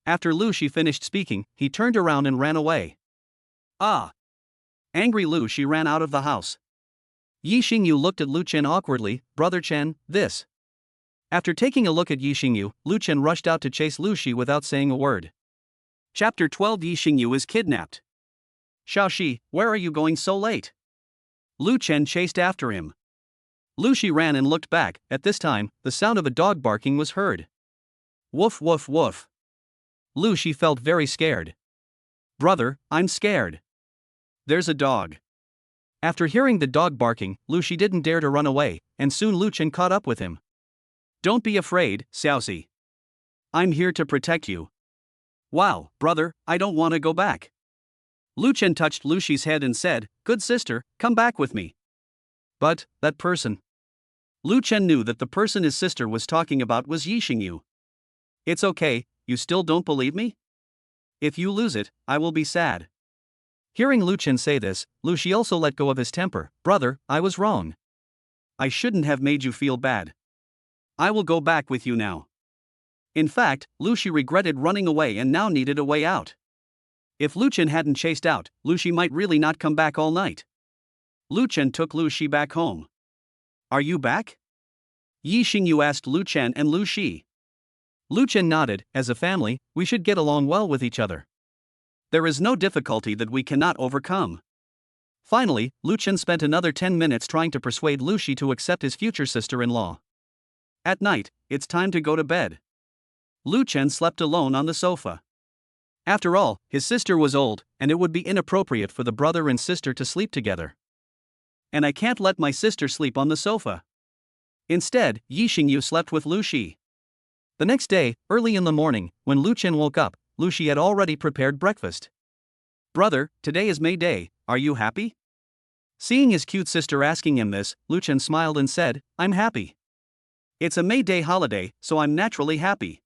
After Lu Shi finished speaking, he turned around and ran away. Ah! Angry Lu Shi ran out of the house. Yi Xingyu looked at Lu Chen awkwardly, Brother Chen, this. After taking a look at Yi Xingyu, Lu Chen rushed out to chase Lu Shi without saying a word. Chapter 12 Yi Xingyu is kidnapped. Xiaoxi, where are you going so late? Lu Chen chased after him. Lu Shi ran and looked back, at this time, the sound of a dog barking was heard. Woof woof woof. Lu Shi felt very scared. Brother, I'm scared. There's a dog. After hearing the dog barking, Lu Shi didn't dare to run away, and soon Lu Chen caught up with him. Don't be afraid, Xiaoxi. I'm here to protect you. Wow, brother, I don't want to go back. Lu Chen touched Lu Shi's head and said, good sister, come back with me. But, that person. Lu Chen knew that the person his sister was talking about was Yi Xingyu. It's okay, you still don't believe me? If you lose it, I will be sad. Hearing Lu Chen say this, Lu Shi also let go of his temper. Brother, I was wrong. I shouldn't have made you feel bad. I will go back with you now. In fact, Lu Shi regretted running away and now needed a way out. If Lu Chen hadn't chased out, Lu Shi might really not come back all night. Lu Chen took Lu Shi back home. Are you back? Yi Xingyu asked Lu Chen and Lu Shi. Lu Chen nodded. As a family, we should get along well with each other. There is no difficulty that we cannot overcome. Finally, Lu Chen spent another 10 minutes trying to persuade Lu Shi to accept his future sister-in-law. At night, it's time to go to bed. Lu Chen slept alone on the sofa. After all, his sister was old, and it would be inappropriate for the brother and sister to sleep together. And I can't let my sister sleep on the sofa. Instead, Yi Xingyu slept with Lu Shi. The next day, early in the morning, when Lu Chen woke up, Lu Shi had already prepared breakfast. Brother, today is May Day, are you happy? Seeing his cute sister asking him this, Lu Chen smiled and said, I'm happy. It's a May Day holiday, so I'm naturally happy.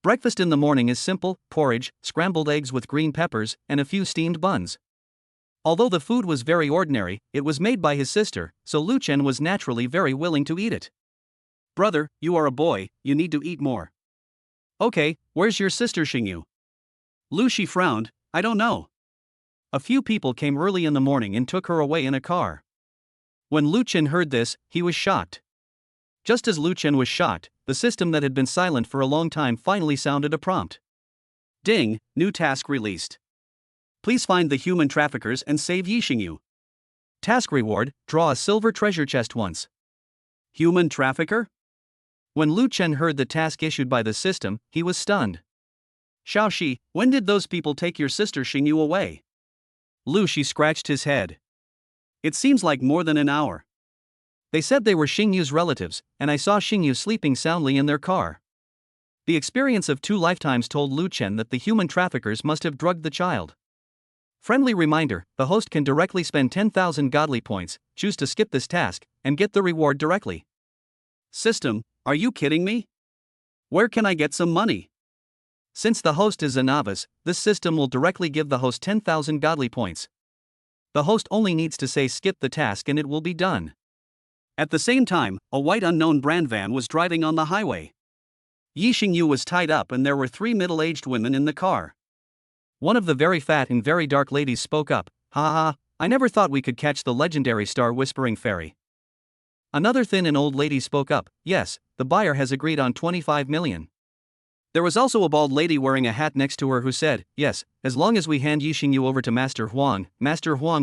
Breakfast in the morning is simple: porridge, scrambled eggs with green peppers, and a few steamed buns. Although the food was very ordinary, it was made by his sister, so Lu Chen was naturally very willing to eat it. Brother, you are a boy, you need to eat more. Okay, where's your sister Xingyu? Lu Shi frowned, I don't know. A few people came early in the morning and took her away in a car. When Lu Chen heard this, he was shocked. Just as Lu Chen was shocked, the system that had been silent for a long time finally sounded a prompt. Ding, new task released. Please find the human traffickers and save Yi Xingyu. Task reward, draw a silver treasure chest once. Human trafficker? When Lu Chen heard the task issued by the system, he was stunned. Xiaoxi, when did those people take your sister Xingyu away? Lu Shi scratched his head. It seems like more than an hour. They said they were Xingyu's relatives, and I saw Xingyu sleeping soundly in their car. The experience of 2 lifetimes told Lu Chen that the human traffickers must have drugged the child. Friendly reminder, the host can directly spend 10,000 godly points, choose to skip this task, and get the reward directly. System, are you kidding me? Where can I get some money? Since the host is a novice, this system will directly give the host 10,000 godly points. The host only needs to say skip the task and it will be done. At the same time, a white unknown brand van was driving on the highway. Yi Xingyu was tied up and there were 3 middle-aged women in the car. One of the very fat and very dark ladies spoke up, ha ha, I never thought we could catch the legendary star whispering fairy. Another thin and old lady spoke up, yes, the buyer has agreed on 25 million. There was also a bald lady wearing a hat next to her who said, yes, as long as we hand Yi Xingyu over to Master Huang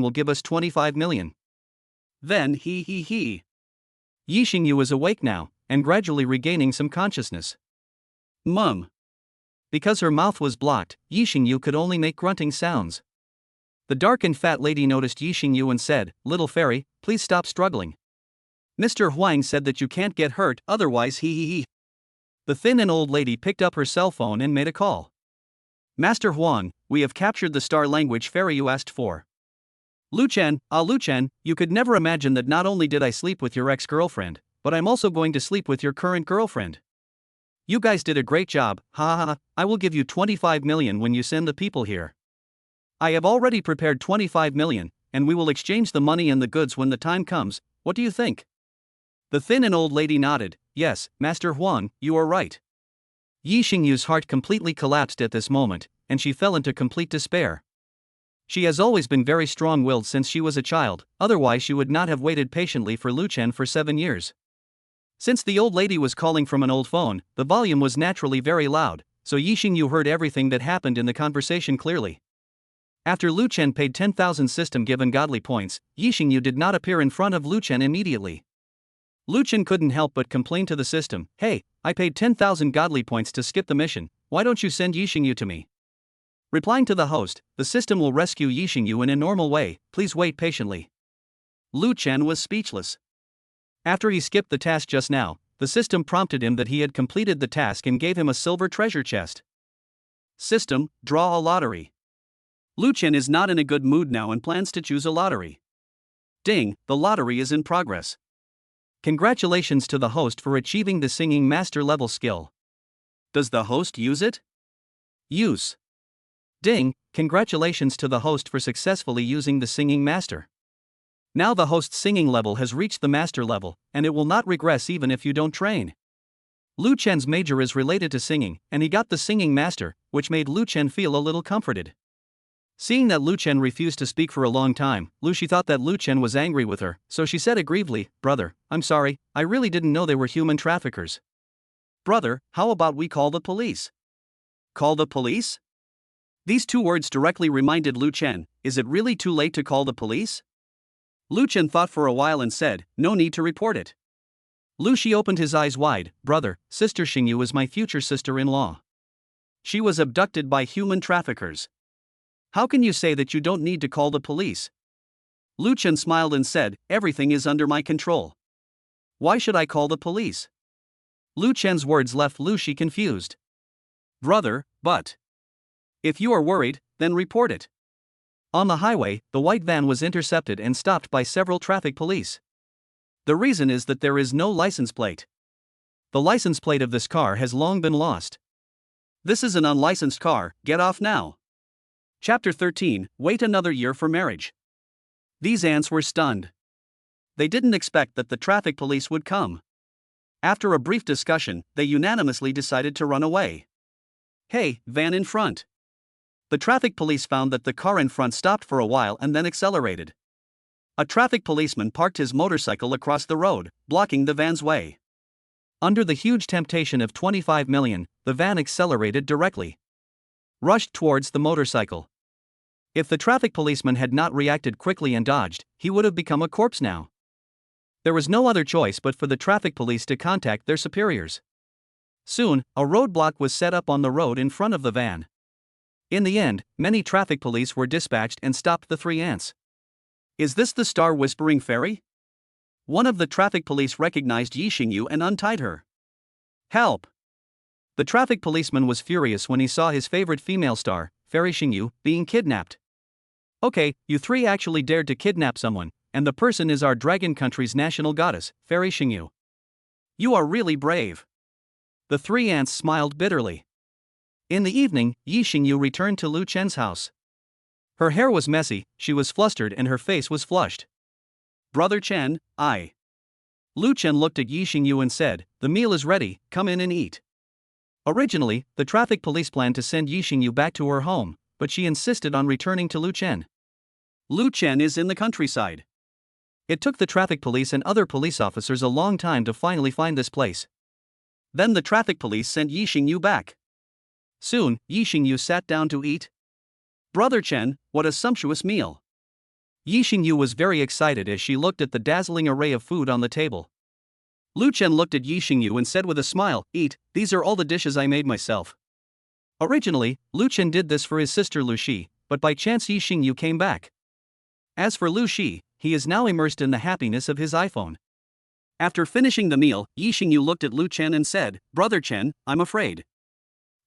will give us 25 million. Then he. Yi Xingyu is awake now, and gradually regaining some consciousness. Mum. Because her mouth was blocked, Yi Xingyu could only make grunting sounds. The dark and fat lady noticed Yi Xingyu and said, little fairy, please stop struggling. Mr. Huang said that you can't get hurt, otherwise he. The thin and old lady picked up her cell phone and made a call. Master Huang, we have captured the star language fairy you asked for. Lu Chen, you could never imagine that not only did I sleep with your ex-girlfriend, but I'm also going to sleep with your current girlfriend. You guys did a great job, ha ha ha, I will give you 25 million when you send the people here. I have already prepared 25 million, and we will exchange the money and the goods when the time comes, what do you think? The thin and old lady nodded, yes, Master Huang, you are right. Yi Xingyu's heart completely collapsed at this moment, and she fell into complete despair. She has always been very strong-willed since she was a child, otherwise she would not have waited patiently for Lu Chen for 7 years. Since the old lady was calling from an old phone, the volume was naturally very loud, so Yi Xingyu heard everything that happened in the conversation clearly. After Lu Chen paid 10,000 system-given godly points, Yi Xingyu did not appear in front of Lu Chen immediately. Lu Chen couldn't help but complain to the system, hey, I paid 10,000 godly points to skip the mission, why don't you send Yi Xingyu to me? Replying to the host, the system will rescue Yi Xingyu in a normal way, please wait patiently. Lu Chen was speechless. After he skipped the task just now, the system prompted him that he had completed the task and gave him a silver treasure chest. System, draw a lottery. Lu Chen is not in a good mood now and plans to choose a lottery. Ding, the lottery is in progress. Congratulations to the host for achieving the singing master level skill. Does the host use it? Use. Ding, congratulations to the host for successfully using the singing master. Now the host's singing level has reached the master level, and it will not regress even if you don't train. Lu Chen's major is related to singing, and he got the singing master, which made Lu Chen feel a little comforted. Seeing that Lu Chen refused to speak for a long time, Lucy thought that Lu Chen was angry with her, so she said aggrievedly, "Brother, I'm sorry, I really didn't know they were human traffickers." "Brother, how about we call the police?" "Call the police?" These two words directly reminded Lu Chen, "Is it really too late to call the police?" Lu Chen thought for a while and said, "No need to report it." Lu Shi opened his eyes wide. "Brother, Sister Xingyu is my future sister-in-law. She was abducted by human traffickers. How can you say that you don't need to call the police?" Lu Chen smiled and said, "Everything is under my control. Why should I call the police?" Lu Chen's words left Lu Shi confused. "Brother, but if you are worried, then report it." On the highway, the white van was intercepted and stopped by several traffic police. The reason is that there is no license plate. The license plate of this car has long been lost. This is an unlicensed car, get off now. Chapter 13, Wait another year for marriage. These ants were stunned. They didn't expect that the traffic police would come. After a brief discussion, they unanimously decided to run away. "Hey, van in front." The traffic police found that the car in front stopped for a while and then accelerated. A traffic policeman parked his motorcycle across the road, blocking the van's way. Under the huge temptation of 25 million, the van accelerated directly. Rushed towards the motorcycle. If the traffic policeman had not reacted quickly and dodged, he would have become a corpse now. There was no other choice but for the traffic police to contact their superiors. Soon, a roadblock was set up on the road in front of the van. In the end, many traffic police were dispatched and stopped the three ants. "Is this the Star Whispering Fairy?" One of the traffic police recognized Yi Xingyu and untied her. "Help!" The traffic policeman was furious when he saw his favorite female star, Fairy Xingyu, being kidnapped. "Okay, you three actually dared to kidnap someone, and the person is our dragon country's national goddess, Fairy Xingyu. You are really brave." The three ants smiled bitterly. In the evening, Yi Xingyu returned to Lu Chen's house. Her hair was messy, she was flustered and her face was flushed. "Brother Chen, Lu Chen looked at Yi Xingyu and said, "The meal is ready, come in and eat." Originally, the traffic police planned to send Yi Xingyu back to her home, but she insisted on returning to Lu Chen. Lu Chen is in the countryside. It took the traffic police and other police officers a long time to finally find this place. Then the traffic police sent Yi Xingyu back. Soon, Yi Xingyu sat down to eat. "Brother Chen, what a sumptuous meal." Yi Xingyu was very excited as she looked at the dazzling array of food on the table. Lu Chen looked at Yi Xingyu and said with a smile, "Eat, these are all the dishes I made myself." Originally, Lu Chen did this for his sister Lu Shi, but by chance Yi Xingyu came back. As for Lu Shi, he is now immersed in the happiness of his iPhone. After finishing the meal, Yi Xingyu looked at Lu Chen and said, "Brother Chen, I'm afraid.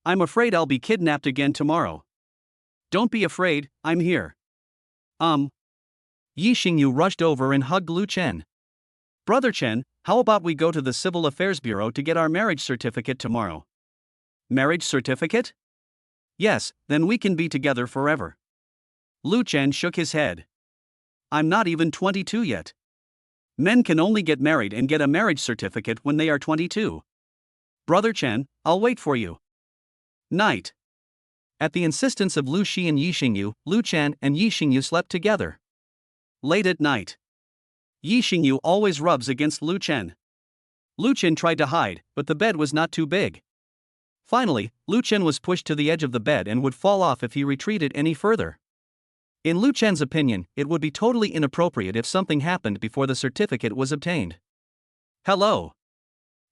I'm afraid I'll be kidnapped again tomorrow." "Don't be afraid, I'm here." Yi Xingyu rushed over and hugged Lu Chen. "Brother Chen, how about we go to the Civil Affairs Bureau to get our marriage certificate tomorrow?" "Marriage certificate?" "Yes, then we can be together forever." Lu Chen shook his head. "I'm not even 22 yet. Men can only get married and get a marriage certificate when they are 22. Brother Chen, I'll wait for you." Night. At the insistence of Lu Shi and Yi Xingyu, Lu Chen and Yi Xingyu slept together. Late at night. Yi Xingyu always rubs against Lu Chen. Lu Chen tried to hide, but the bed was not too big. Finally, Lu Chen was pushed to the edge of the bed and would fall off if he retreated any further. In Lu Chen's opinion, it would be totally inappropriate if something happened before the certificate was obtained. "Hello."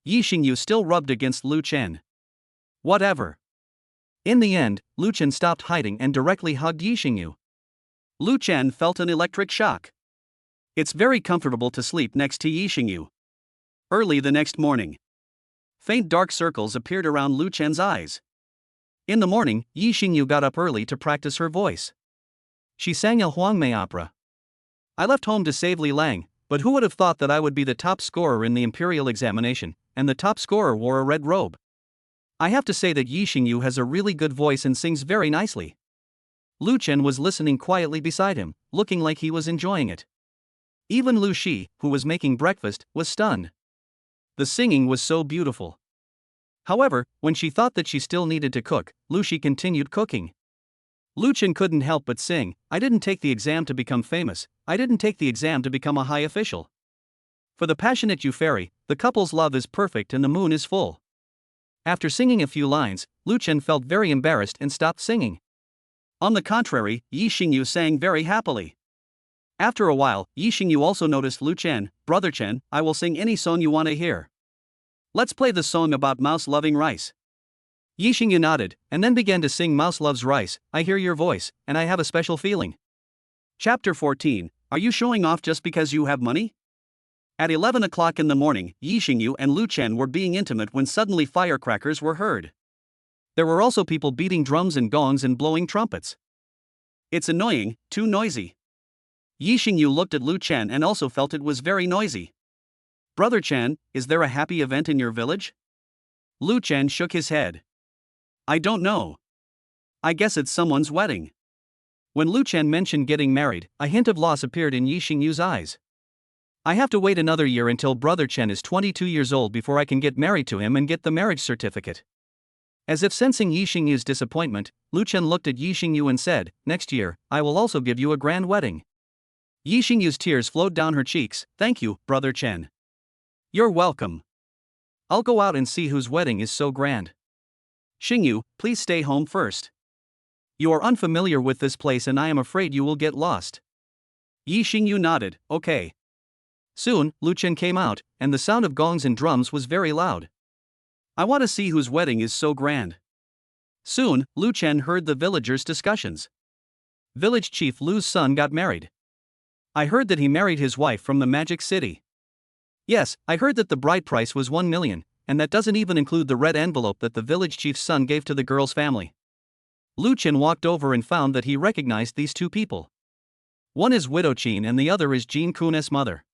Yi Xingyu still rubbed against Lu Chen. "Whatever." In the end, Lu Chen stopped hiding and directly hugged Yi Xingyu. Lu Chen felt an electric shock. It's very comfortable to sleep next to Yi Xingyu. Early the next morning. Faint dark circles appeared around Lu Chen's eyes. In the morning, Yi Xingyu got up early to practice her voice. She sang a Huangmei opera. "I left home to save Li Lang, but who would have thought that I would be the top scorer in the imperial examination, and the top scorer wore a red robe. I have to say that Yi Xingyu has a really good voice and sings very nicely." Lu Chen was listening quietly beside him, looking like he was enjoying it. Even Lu Shi, who was making breakfast, was stunned. The singing was so beautiful. However, when she thought that she still needed to cook, Lu Shi continued cooking. Lu Chen couldn't help but sing, I didn't take the exam to become famous, I didn't take the exam to become a high official. For the passionate Euphoria, the couple's love is perfect and the moon is full. After singing a few lines, Lu Chen felt very embarrassed and stopped singing. On the contrary, Yi Xingyu sang very happily. After a while, Yi Xingyu also noticed Lu Chen. Brother Chen, I will sing any song you want to hear. Let's play the song about mouse loving rice. Yi Xingyu nodded, and then began to sing Mouse Loves Rice, I hear your voice, and I have a special feeling. Chapter 14, Are you showing off just because you have money? At 11 o'clock in the morning, Yi Xingyu and Lu Chen were being intimate when suddenly firecrackers were heard. There were also people beating drums and gongs and blowing trumpets. It's annoying, too noisy. Yi Xingyu looked at Lu Chen and also felt it was very noisy. Brother Chen, is there a happy event in your village? Lu Chen shook his head. I don't know. I guess it's someone's wedding. When Lu Chen mentioned getting married, a hint of loss appeared in Yi Xingyu's eyes. I have to wait another year until Brother Chen is 22 years old before I can get married to him and get the marriage certificate. As if sensing Yi Xingyu's disappointment, Lu Chen looked at Yi Xingyu and said, Next year, I will also give you a grand wedding. Yi Xingyu's tears flowed down her cheeks. Thank you, Brother Chen. You're welcome. I'll go out and see whose wedding is so grand. Xingyu, please stay home first. You are unfamiliar with this place and I am afraid you will get lost. Yi Xingyu nodded, okay. Soon, Lu Chen came out, and the sound of gongs and drums was very loud. I want to see whose wedding is so grand. Soon, Lu Chen heard the villagers' discussions. Village Chief Lu's son got married. I heard that he married his wife from the Magic City. Yes, I heard that the bride price was 1 million. And that doesn't even include the red envelope that the village chief's son gave to the girl's family. Lu Chen walked over and found that he recognized these two people. One is Widow Qin and the other is Jin Kun's mother.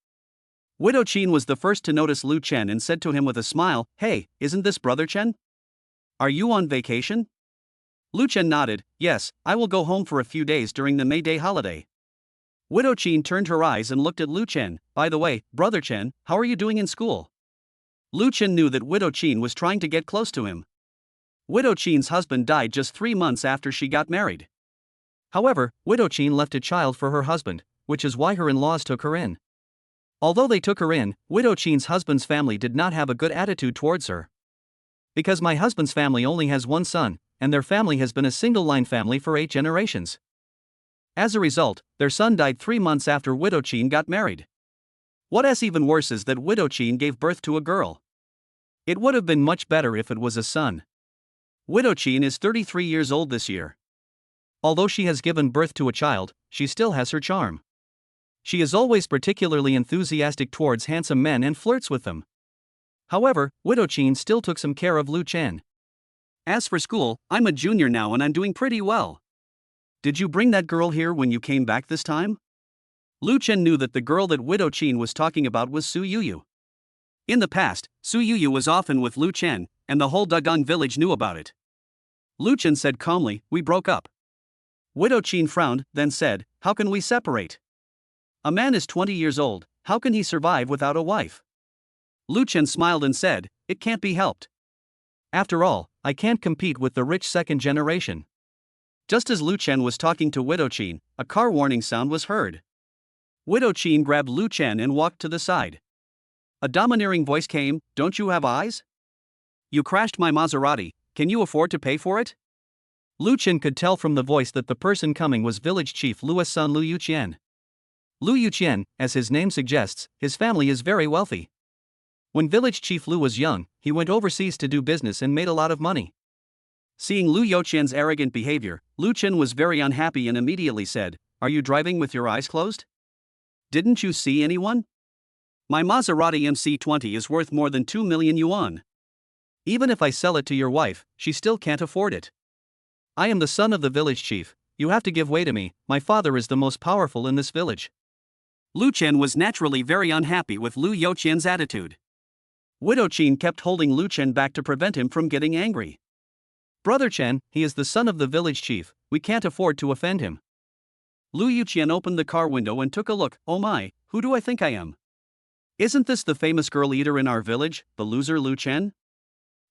Widow Qin was the first to notice Lu Chen and said to him with a smile, Hey, isn't this Brother Chen? Are you on vacation? Lu Chen nodded, Yes, I will go home for a few days during the May Day holiday. Widow Qin turned her eyes and looked at Lu Chen. By the way, Brother Chen, how are you doing in school? Lu Chen knew that Widow Qin was trying to get close to him. Widow Qin's husband died just 3 months after she got married. However, Widow Qin left a child for her husband, which is why her in-laws took her in. Although they took her in, Widow Qin's husband's family did not have a good attitude towards her. Because my husband's family only has one son, and their family has been a single-line family for 8 generations. As a result, their son died 3 months after Widow Qin got married. What's even worse is that Widow Qin gave birth to a girl. It would have been much better if it was a son. Widow Qin is 33 years old this year. Although she has given birth to a child, she still has her charm. She is always particularly enthusiastic towards handsome men and flirts with them. However, Widow Qin still took some care of Lu Chen. As for school, I'm a junior now and I'm doing pretty well. Did you bring that girl here when you came back this time? Lu Chen knew that the girl that Widow Qin was talking about was Su Yuyu. In the past, Su Yuyu was often with Lu Chen, and the whole Dagang village knew about it. Lu Chen said calmly, We broke up. Widow Qin frowned, then said, How can we separate? A man is 20 years old, how can he survive without a wife? Lu Chen smiled and said, It can't be helped. After all, I can't compete with the rich second generation. Just as Lu Chen was talking to Widow Qin, a car warning sound was heard. Widow Qin grabbed Lu Chen and walked to the side. A domineering voice came, Don't you have eyes? You crashed my Maserati, can you afford to pay for it? Lu Chen could tell from the voice that the person coming was village chief Lu's son Lu Yuqian. Lu Yuqian, as his name suggests, his family is very wealthy. When village chief Lu was young, he went overseas to do business and made a lot of money. Seeing Lu Yuqian's arrogant behavior, Lu Chen was very unhappy and immediately said, Are you driving with your eyes closed? Didn't you see anyone? My Maserati MC20 is worth more than 2 million yuan. Even if I sell it to your wife, she still can't afford it. I am the son of the village chief, you have to give way to me, my father is the most powerful in this village. Lu Chen was naturally very unhappy with Lu Yuqian's attitude. Widow Qin kept holding Lu Chen back to prevent him from getting angry. Brother Chen, he is the son of the village chief, we can't afford to offend him. Lu Yuqian opened the car window and took a look, Oh my, who do I think I am? Isn't this the famous girl eater in our village, the loser Lu Chen?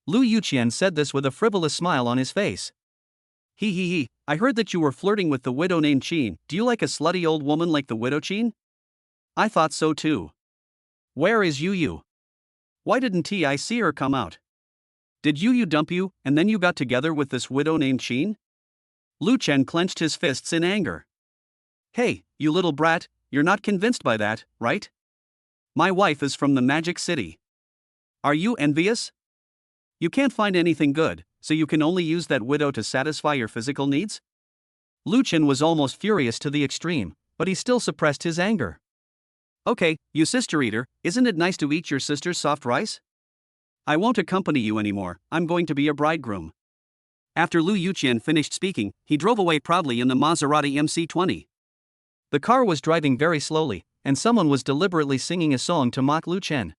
Lu Yuqian said this with a frivolous smile on his face. He, I heard that you were flirting with the widow named Chin. Do you like a slutty old woman like the widow Chin? I thought so too. Where is Yu? Why didn't I see her come out? Did Yu dump you, and then you got together with this widow named Chin? Lu Chen clenched his fists in anger. Hey, you little brat, you're not convinced by that, right? My wife is from the Magic City. Are you envious? You can't find anything good, so you can only use that widow to satisfy your physical needs? Lu Chen was almost furious to the extreme, but he still suppressed his anger. Okay, you sister eater, isn't it nice to eat your sister's soft rice? I won't accompany you anymore, I'm going to be a bridegroom. After Lu Yuqian finished speaking, he drove away proudly in the Maserati MC20. The car was driving very slowly, and someone was deliberately singing a song to mock Lu Chen.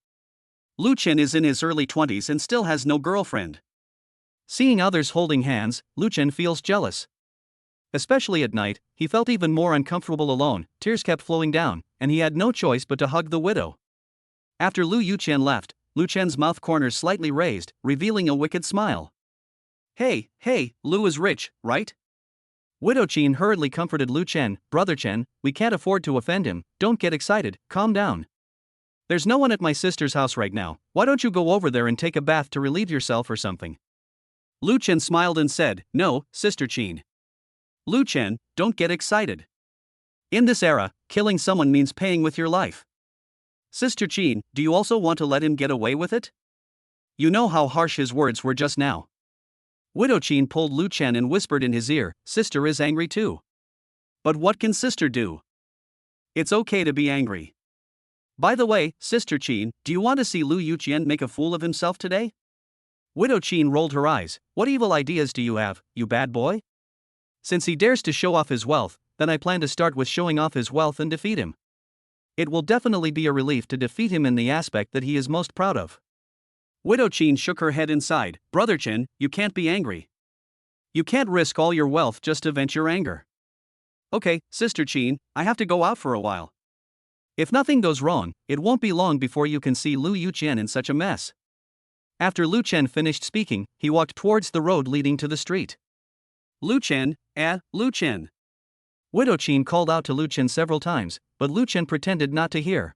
Lu Chen is in his early 20s and still has no girlfriend. Seeing others holding hands, Lu Chen feels jealous. Especially at night, he felt even more uncomfortable alone, tears kept flowing down, and he had no choice but to hug the widow. After Lu Yuqian left, Lu Chen's mouth corners slightly raised, revealing a wicked smile. Hey, Lu is rich, right? Widow Chin hurriedly comforted Lu Chen. Brother Chen, we can't afford to offend him, don't get excited, calm down. There's no one at my sister's house right now, why don't you go over there and take a bath to relieve yourself or something? Lu Chen smiled and said, no, Sister Chin. Lu Chen, don't get excited. In this era, killing someone means paying with your life. Sister Chin, do you also want to let him get away with it? You know how harsh his words were just now. Widow Chin pulled Lu Chen and whispered in his ear, sister is angry too. But what can sister do? It's okay to be angry. By the way, Sister Chin, do you want to see Lu Yuqian make a fool of himself today? Widow Chin rolled her eyes. What evil ideas do you have, you bad boy? Since he dares to show off his wealth, then I plan to start with showing off his wealth and defeat him. It will definitely be a relief to defeat him in the aspect that he is most proud of. Widow Chin shook her head and sighed. Brother Chen, you can't be angry. You can't risk all your wealth just to vent your anger. Okay, Sister Chin, I have to go out for a while. If nothing goes wrong, it won't be long before you can see Lu Yuqian in such a mess. After Lu Chen finished speaking, he walked towards the road leading to the street. Lu Chen, Lu Chen. Widow Chin called out to Lu Chen several times, but Lu Chen pretended not to hear.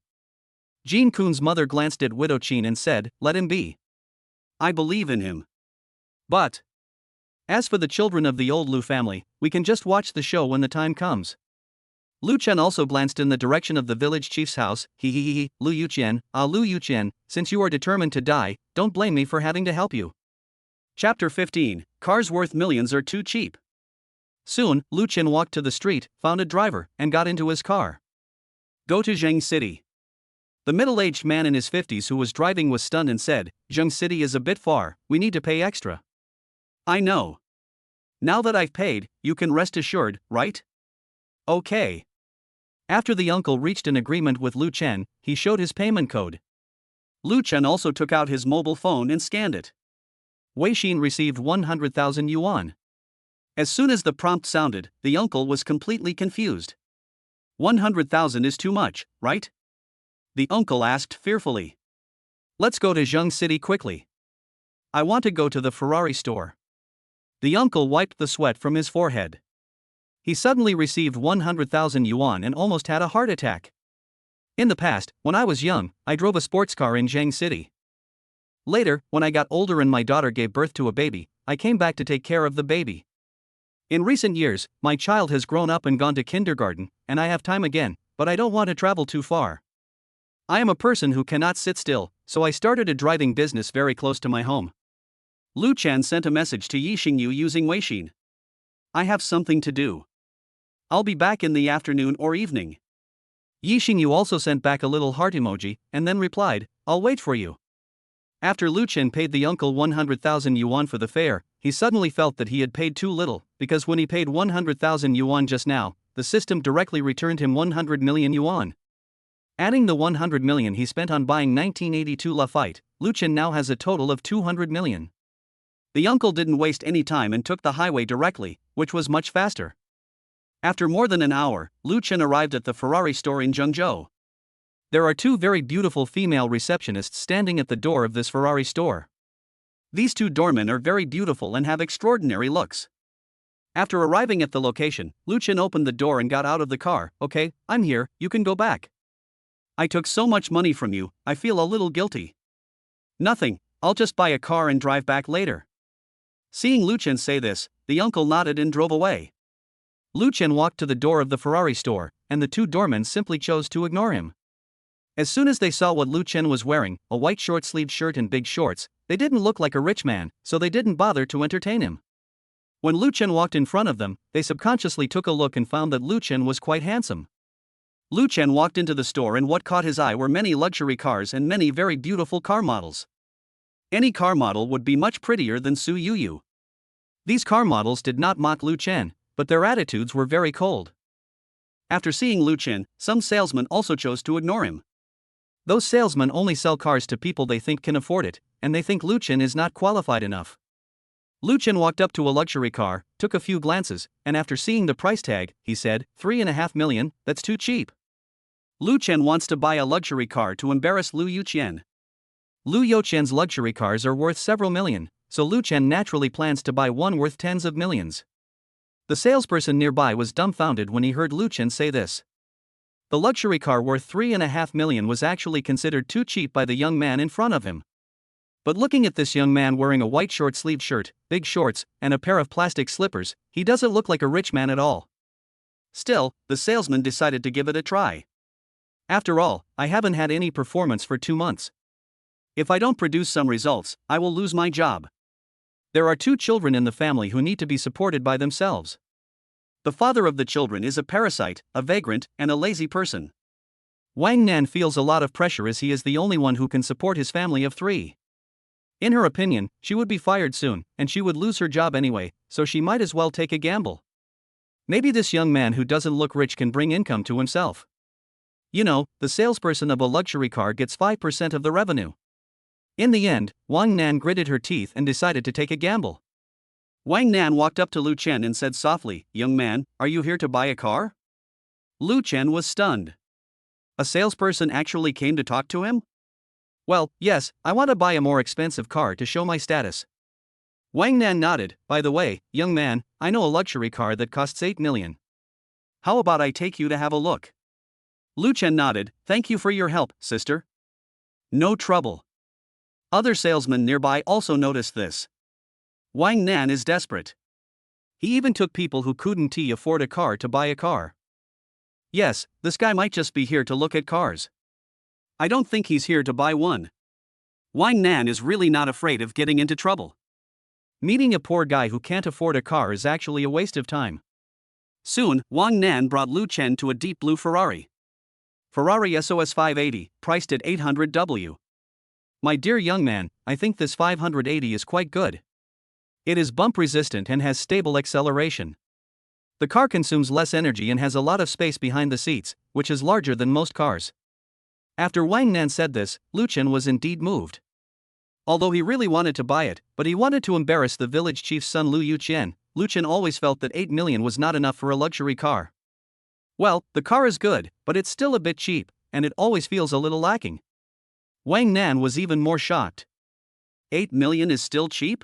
Jean Kun's mother glanced at Widow Chin and said, let him be. I believe in him. But as for the children of the old Lu family, we can just watch the show when the time comes. Lu Chen also glanced in the direction of the village chief's house. Lu Yuqian, Lu Yuqian, since you are determined to die, don't blame me for having to help you. Chapter 15, Cars worth millions are too cheap. Soon, Lu Chen walked to the street, found a driver, and got into his car. Go to Zheng City. The middle-aged man in his 50s who was driving was stunned and said, Zheng City is a bit far, we need to pay extra. I know. Now that I've paid, you can rest assured, right? Okay. After the uncle reached an agreement with Lu Chen, he showed his payment code. Lu Chen also took out his mobile phone and scanned it. Wei Xin received 100,000 yuan. As soon as the prompt sounded, the uncle was completely confused. 100,000 is too much, right? The uncle asked fearfully. Let's go to Zheng City quickly. I want to go to the Ferrari store. The uncle wiped the sweat from his forehead. He suddenly received 100,000 yuan and almost had a heart attack. In the past, when I was young, I drove a sports car in Zheng City. Later, when I got older and my daughter gave birth to a baby, I came back to take care of the baby. In recent years, my child has grown up and gone to kindergarten, and I have time again, but I don't want to travel too far. I am a person who cannot sit still, so I started a driving business very close to my home. Lu Chen sent a message to Yi Xingyu using Weixin. I have something to do. I'll be back in the afternoon or evening. Yi Xingyu also sent back a little heart emoji, and then replied, I'll wait for you. After Lu Chen paid the uncle 100,000 yuan for the fare, he suddenly felt that he had paid too little, because when he paid 100,000 yuan just now, the system directly returned him 100 million yuan. Adding the 100 million he spent on buying 1982 Lafite, Lu Chen now has a total of 200 million. The uncle didn't waste any time and took the highway directly, which was much faster. After more than an hour, Lu Chen arrived at the Ferrari store in Zhengzhou. There are two very beautiful female receptionists standing at the door of this Ferrari store. These two doormen are very beautiful and have extraordinary looks. After arriving at the location, Lu Chen opened the door and got out of the car. Okay, I'm here, you can go back. I took so much money from you, I feel a little guilty. Nothing, I'll just buy a car and drive back later. Seeing Lu Chen say this, the uncle nodded and drove away. Lu Chen walked to the door of the Ferrari store, and the two doormen simply chose to ignore him. As soon as they saw what Lu Chen was wearing, a white short-sleeved shirt and big shorts, they didn't look like a rich man, so they didn't bother to entertain him. When Lu Chen walked in front of them, they subconsciously took a look and found that Lu Chen was quite handsome. Lu Chen walked into the store and what caught his eye were many luxury cars and many very beautiful car models. Any car model would be much prettier than Su Yuyu. These car models did not mock Lu Chen, but their attitudes were very cold. After seeing Lu Chen, some salesmen also chose to ignore him. Those salesmen only sell cars to people they think can afford it, and they think Lu Chen is not qualified enough. Lu Chen walked up to a luxury car, took a few glances, and after seeing the price tag, he said, $3.5 million, that's too cheap. Lu Chen wants to buy a luxury car to embarrass Lu Yuqian. Lu Yuqian's luxury cars are worth several million, so Lu Chen naturally plans to buy one worth tens of millions. The salesperson nearby was dumbfounded when he heard Lu Chen say this. The luxury car worth $3.5 million was actually considered too cheap by the young man in front of him. But looking at this young man wearing a white short-sleeved shirt, big shorts, and a pair of plastic slippers, he doesn't look like a rich man at all. Still, the salesman decided to give it a try. After all, I haven't had any performance for 2 months. If I don't produce some results, I will lose my job. There are 2 children in the family who need to be supported by themselves. The father of the children is a parasite, a vagrant, and a lazy person. Wang Nan feels a lot of pressure as he is the only one who can support his family of 3. In her opinion, she would be fired soon, and she would lose her job anyway, so she might as well take a gamble. Maybe this young man who doesn't look rich can bring income to himself. You know, the salesperson of a luxury car gets 5% of the revenue. In the end, Wang Nan gritted her teeth and decided to take a gamble. Wang Nan walked up to Lu Chen and said softly, "Young man, are you here to buy a car?" Lu Chen was stunned. A salesperson actually came to talk to him? Well, yes, I want to buy a more expensive car to show my status. Wang Nan nodded. By the way, young man, I know a luxury car that costs 8 million. How about I take you to have a look? Lu Chen nodded. Thank you for your help, sister. No trouble. Other salesmen nearby also noticed this. Wang Nan is desperate. He even took people who couldn't afford a car to buy a car. Yes, this guy might just be here to look at cars. I don't think he's here to buy one. Wang Nan is really not afraid of getting into trouble. Meeting a poor guy who can't afford a car is actually a waste of time. Soon, Wang Nan brought Lu Chen to a deep blue Ferrari. Ferrari SOS 580, priced at 800W. My dear young man, I think this 580 is quite good. It is bump resistant and has stable acceleration. The car consumes less energy and has a lot of space behind the seats, which is larger than most cars. After Wang Nan said this, Lu Chen was indeed moved. Although he really wanted to buy it, but he wanted to embarrass the village chief's son Lu Yuqian, Lu Chen always felt that 8 million was not enough for a luxury car. Well, the car is good, but it's still a bit cheap, and it always feels a little lacking. Wang Nan was even more shocked. 8 million is still cheap?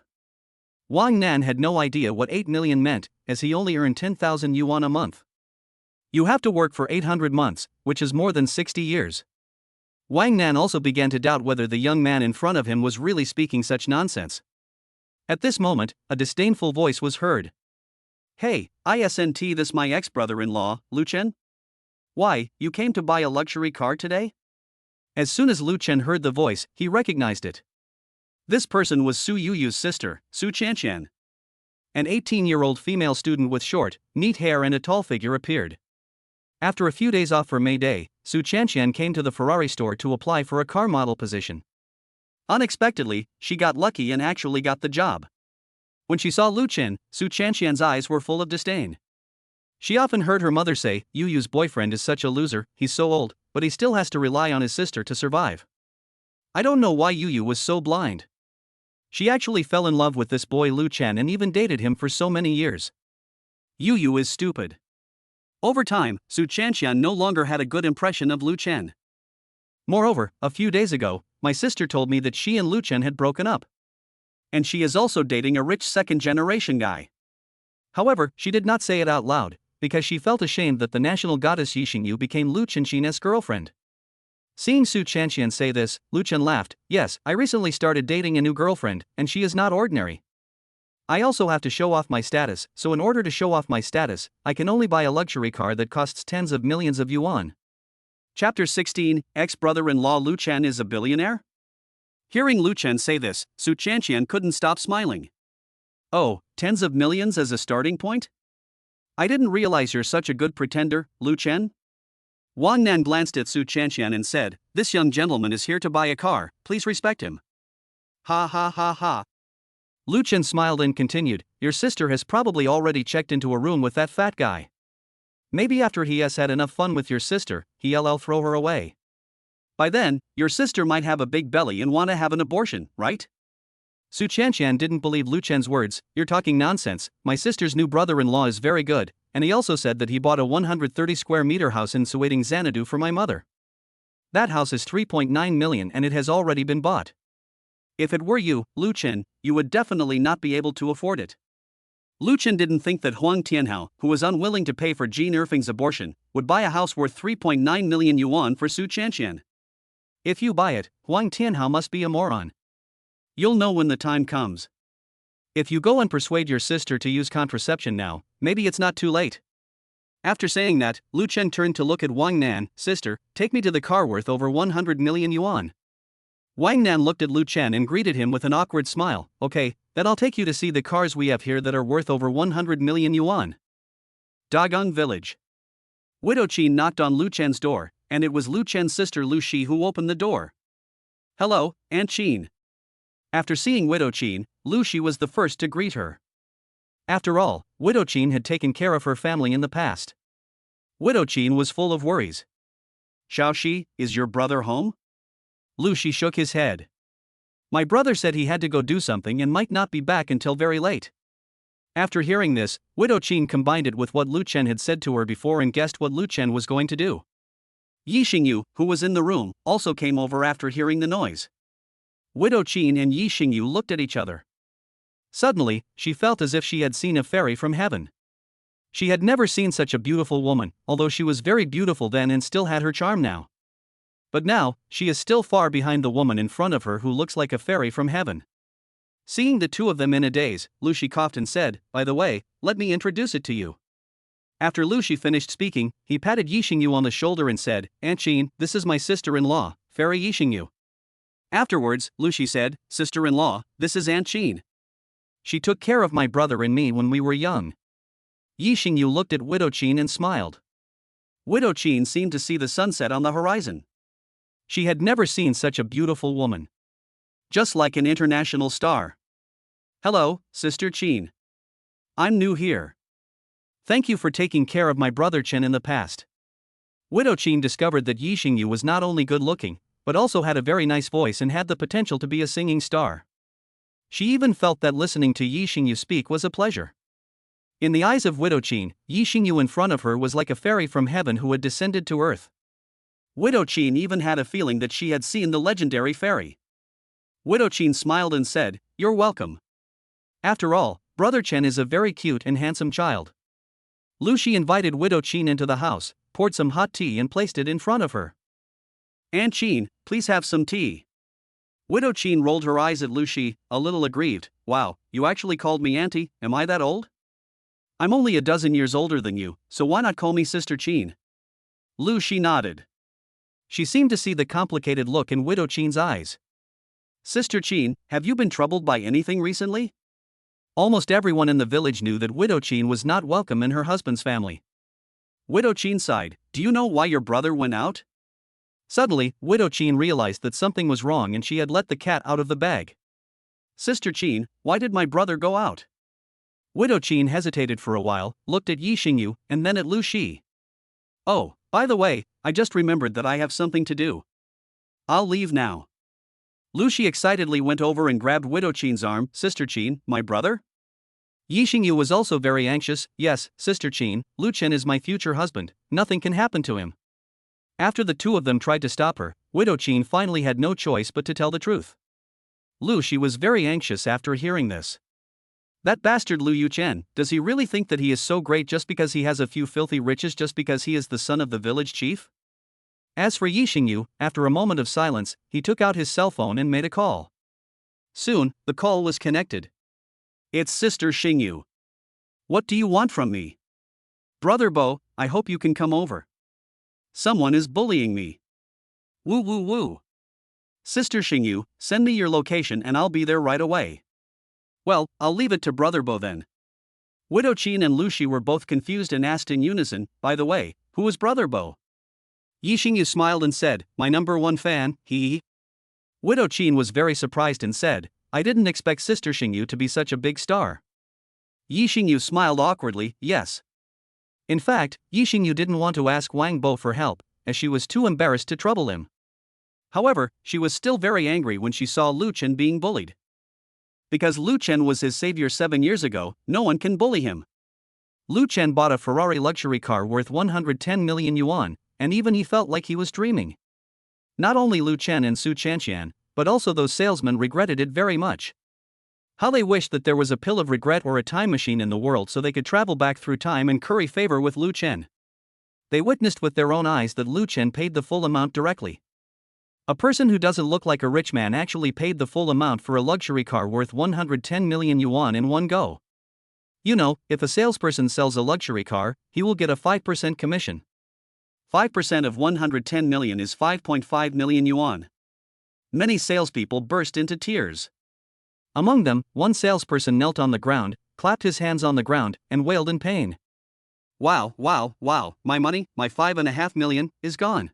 Wang Nan had no idea what 8 million meant, as he only earned 10,000 yuan a month. You have to work for 800 months, which is more than 60 years. Wang Nan also began to doubt whether the young man in front of him was really speaking such nonsense. At this moment, a disdainful voice was heard. Hey, isn't this my ex-brother-in-law, Lu Chen? Why, you came to buy a luxury car today? As soon as Lu Chen heard the voice, he recognized it. This person was Su Yuyu's sister, Su Chanqian. An 18-year-old female student with short, neat hair and a tall figure appeared. After a few days off for May Day, Su Chanqian came to the Ferrari store to apply for a car model position. Unexpectedly, she got lucky and actually got the job. When she saw Lu Chen, Su Chanqian's eyes were full of disdain. She often heard her mother say, Yuyu's boyfriend is such a loser, he's so old, but he still has to rely on his sister to survive. I don't know why Yuyu was so blind. She actually fell in love with this boy Lu Chen and even dated him for so many years. Yuyu is stupid. Over time, Su Chanqian no longer had a good impression of Lu Chen. Moreover, a few days ago, my sister told me that she and Lu Chen had broken up. And she is also dating a rich second-generation guy. However, she did not say it out loud, because she felt ashamed that the national goddess Yixingyu became Lu Chenqian's girlfriend. Seeing Su Chanqian say this, Lu Chen laughed. Yes, I recently started dating a new girlfriend, and she is not ordinary. I also have to show off my status, so in order to show off my status, I can only buy a luxury car that costs tens of millions of yuan. Chapter 16, Ex-brother-in-law Lu Chen is a billionaire? Hearing Lu Chen say this, Su Chanqian couldn't stop smiling. Oh, tens of millions as a starting point? I didn't realize you're such a good pretender, Lu Chen. Wang Nan glanced at Su Chanqian and said, this young gentleman is here to buy a car, please respect him. Ha ha ha ha. Lu Chen smiled and continued, your sister has probably already checked into a room with that fat guy. Maybe after he has had enough fun with your sister, he'll throw her away. By then, your sister might have a big belly and want to have an abortion, right? Su Chanqian didn't believe Lu Chen's words. You're talking nonsense, my sister's new brother-in-law is very good, and he also said that he bought a 130 square meter house in Suiting Xanadu for my mother. That house is 3.9 million and it has already been bought. If it were you, Lu Chen, you would definitely not be able to afford it. Lu Chen didn't think that Huang Tianhao, who was unwilling to pay for Jean Erfing's abortion, would buy a house worth 3.9 million yuan for Su Chanqian. If you buy it, Huang Tianhao must be a moron. You'll know when the time comes. If you go and persuade your sister to use contraception now, maybe it's not too late. After saying that, Lu Chen turned to look at Wang Nan. Sister, take me to the car worth over 100 million yuan. Wang Nan looked at Lu Chen and greeted him with an awkward smile. Okay, then I'll take you to see the cars we have here that are worth over 100 million yuan. Dagang Village. Widow Qin knocked on Lu Chen's door, and it was Lu Chen's sister Lu Shi who opened the door. Hello, Aunt Qin. After seeing Widow Qin, Lu Shi was the first to greet her. After all, Widow Qin had taken care of her family in the past. Widow Qin was full of worries. Xiaoxi, is your brother home? Lu Shi shook his head. My brother said he had to go do something and might not be back until very late. After hearing this, Widow Qin combined it with what Lu Chen had said to her before and guessed what Lu Chen was going to do. Yixingyu, who was in the room, also came over after hearing the noise. Widow Qin and Yixingyu looked at each other. Suddenly, she felt as if she had seen a fairy from heaven. She had never seen such a beautiful woman, although she was very beautiful then and still had her charm now. But now, she is still far behind the woman in front of her who looks like a fairy from heaven. Seeing the two of them in a daze, Lu Shi coughed and said, by the way, let me introduce it to you. After Lu Shi finished speaking, he patted Yixingyu on the shoulder and said, Aunt Qin, this is my sister-in-law, Fairy Yixingyu. Afterwards, Lu Shi said, sister-in-law, this is Aunt Qin. She took care of my brother and me when we were young. Yixingyu looked at Widow Qin and smiled. Widow Qin seemed to see the sunset on the horizon. She had never seen such a beautiful woman. Just like an international star. Hello, Sister Qin. I'm new here. Thank you for taking care of my brother Chen in the past. Widow Qin discovered that Yixingyu was not only good-looking, but also had a very nice voice and had the potential to be a singing star. She even felt that listening to Yixingyu speak was a pleasure. In the eyes of Widow Qin, Yixingyu in front of her was like a fairy from heaven who had descended to earth. Widow Qin even had a feeling that she had seen the legendary fairy. Widow Qin smiled and said, You're welcome. After all, Brother Chen is a very cute and handsome child. Lu Shi invited Widow Qin into the house, poured some hot tea and placed it in front of her. Aunt Qin, please have some tea. Widow Qin rolled her eyes at Lu Shi, a little aggrieved. Wow, you actually called me auntie, am I that old? I'm only a dozen years older than you, so why not call me Sister Qin? Lu Shi nodded. She seemed to see the complicated look in Widow Qin's eyes. Sister Qin, have you been troubled by anything recently? Almost everyone in the village knew that Widow Qin was not welcome in her husband's family. Widow Qin sighed, do you know why your brother went out? Suddenly, Widow Qin realized that something was wrong and she had let the cat out of the bag. Sister Qin, why did my brother go out? Widow Qin hesitated for a while, looked at Yixingyu, and then at Lu Shi. Oh, by the way, I just remembered that I have something to do. I'll leave now. Lu Shi excitedly went over and grabbed Widow Qin's arm. Sister Qin, my brother? Yixingyu was also very anxious. Yes, Sister Qin, Lu Chen is my future husband, nothing can happen to him. After the two of them tried to stop her, Widow Qin finally had no choice but to tell the truth. Lu Shi was very anxious after hearing this. That bastard Lu Yuchen, does he really think that he is so great just because he has a few filthy riches, just because he is the son of the village chief? As for Yi Xingyu, after a moment of silence, he took out his cell phone and made a call. Soon, the call was connected. It's Sister Xingyu. What do you want from me? Brother Bo, I hope you can come over. Someone is bullying me. Woo woo woo. Sister Xingyu, send me your location and I'll be there right away. Well, I'll leave it to Brother Bo then. Widow Qin and Lu Shi were both confused and asked in unison, by the way, who is Brother Bo? Yi Xingyu smiled and said, my #1 fan, he. Widow Qin was very surprised and said, I didn't expect Sister Xingyu to be such a big star. Yi Xingyu smiled awkwardly, yes. In fact, Yi Xingyu didn't want to ask Wang Bo for help, as she was too embarrassed to trouble him. However, she was still very angry when she saw Lu Chen being bullied. Because Lu Chen was his savior 7 years ago, no one can bully him. Lu Chen bought a Ferrari luxury car worth 110 million yuan, and even he felt like he was dreaming. Not only Lu Chen and Su Chanxian, but also those salesmen regretted it very much. How they wished that there was a pill of regret or a time machine in the world so they could travel back through time and curry favor with Lu Chen. They witnessed with their own eyes that Lu Chen paid the full amount directly. A person who doesn't look like a rich man actually paid the full amount for a luxury car worth 110 million yuan in one go. You know, if a salesperson sells a luxury car, he will get a 5% commission. 5% of 110 million is 5.5 million yuan. Many salespeople burst into tears. Among them, one salesperson knelt on the ground, clapped his hands on the ground, and wailed in pain. Wow, wow, wow, my money, my 5.5 million, is gone.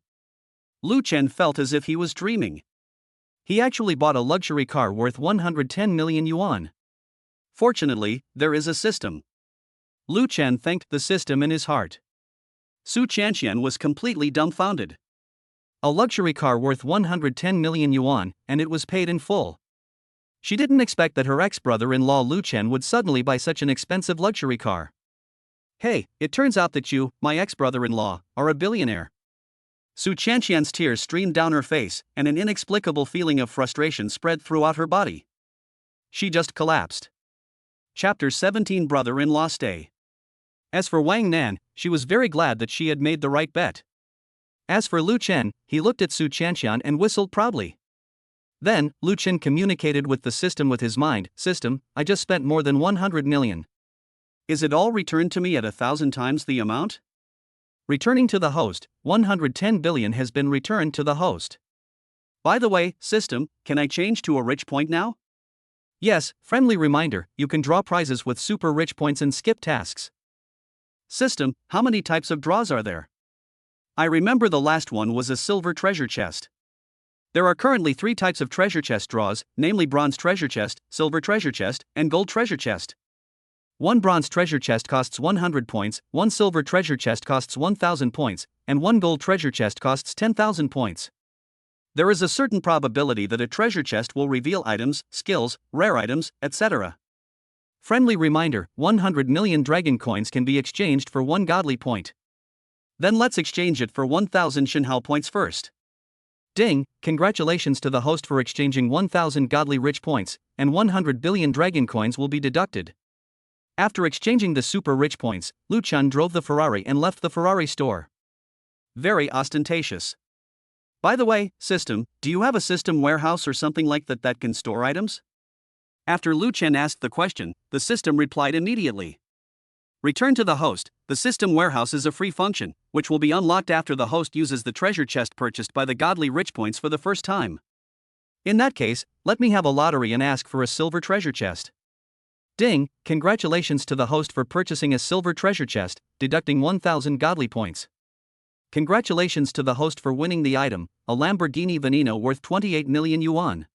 Lu Chen felt as if he was dreaming. He actually bought a luxury car worth 110 million yuan. Fortunately, there is a system. Lu Chen thanked the system in his heart. Su Chanxian was completely dumbfounded. A luxury car worth 110 million yuan, and it was paid in full. She didn't expect that her ex-brother-in-law Lu Chen would suddenly buy such an expensive luxury car. Hey, it turns out that you, my ex-brother-in-law, are a billionaire. Su Chanxian's tears streamed down her face, and an inexplicable feeling of frustration spread throughout her body. She just collapsed. Chapter 17 Brother-in-Law Stay. As for Wang Nan, she was very glad that she had made the right bet. As for Lu Chen, he looked at Su Chanxian and whistled proudly. Then, Lu Chen communicated with the system with his mind, System, I just spent more than 100 million. Is it all returned to me at 1,000 times the amount? Returning to the host, 110 billion has been returned to the host. By the way, System, can I change to a rich point now? Yes, friendly reminder, you can draw prizes with super rich points and skip tasks. System, how many types of draws are there? I remember the last one was a silver treasure chest. There are currently 3 types of treasure chest draws, namely bronze treasure chest, silver treasure chest, and gold treasure chest. One bronze treasure chest costs 100 points, one silver treasure chest costs 1,000 points, and one gold treasure chest costs 10,000 points. There is a certain probability that a treasure chest will reveal items, skills, rare items, etc. Friendly reminder, 100 million dragon coins can be exchanged for 1 godly point. Then let's exchange it for 1,000 Shinhao points first. Ding, congratulations to the host for exchanging 1,000 godly rich points, and 100 billion dragon coins will be deducted. After exchanging the super rich points, Lu Chen drove the Ferrari and left the Ferrari store. Very ostentatious. By the way, System, do you have a system warehouse or something like that that can store items? After Lu Chen asked the question, the system replied immediately. Return to the host, the system warehouse is a free function, which will be unlocked after the host uses the treasure chest purchased by the godly rich points for the first time. In that case, let me have a lottery and ask for a silver treasure chest. Ding, congratulations to the host for purchasing a silver treasure chest, deducting 1,000 godly points. Congratulations to the host for winning the item, a Lamborghini Veneno worth 28 million yuan.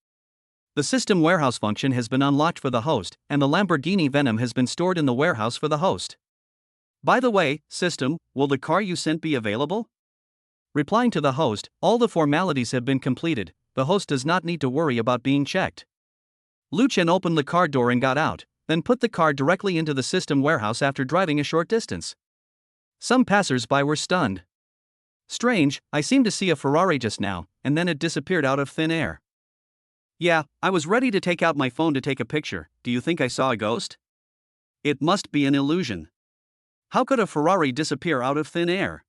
The system warehouse function has been unlocked for the host, and the Lamborghini Venom has been stored in the warehouse for the host. By the way, System, will the car you sent be available? Replying to the host, all the formalities have been completed, the host does not need to worry about being checked. Lu Chen opened the car door and got out, then put the car directly into the system warehouse after driving a short distance. Some passers-by were stunned. Strange, I seemed to see a Ferrari just now, and then it disappeared out of thin air. Yeah, I was ready to take out my phone to take a picture, do you think I saw a ghost? It must be an illusion. How could a Ferrari disappear out of thin air?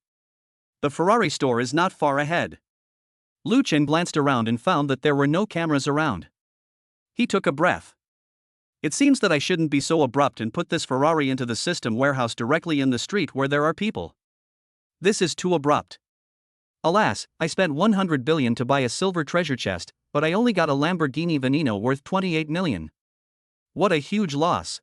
The Ferrari store is not far ahead. Lu Chen glanced around and found that there were no cameras around. He took a breath. It seems that I shouldn't be so abrupt and put this Ferrari into the system warehouse directly in the street where there are people. This is too abrupt. Alas, I spent 100 billion to buy a silver treasure chest, but I only got a Lamborghini Veneno worth 28 million. What a huge loss.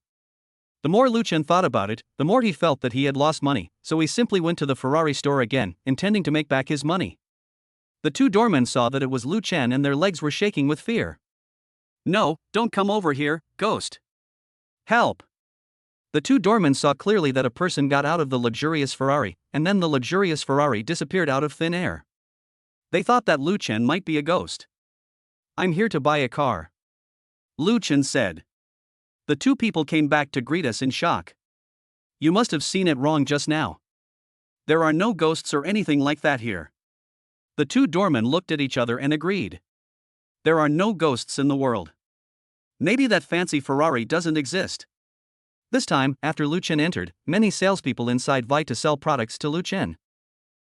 The more Lu Chen thought about it, the more he felt that he had lost money, so he simply went to the Ferrari store again, intending to make back his money. The two doormen saw that it was Lu Chen and their legs were shaking with fear. No, don't come over here, ghost. Help! The two doormen saw clearly that a person got out of the luxurious Ferrari, and then the luxurious Ferrari disappeared out of thin air. They thought that Lu Chen might be a ghost. I'm here to buy a car, Lu Chen said. The two people came back to greet us in shock. You must have seen it wrong just now. There are no ghosts or anything like that here. The two doormen looked at each other and agreed. There are no ghosts in the world. Maybe that fancy Ferrari doesn't exist. This time, after Lu Chen entered, many salespeople inside vied to sell products to Lu Chen.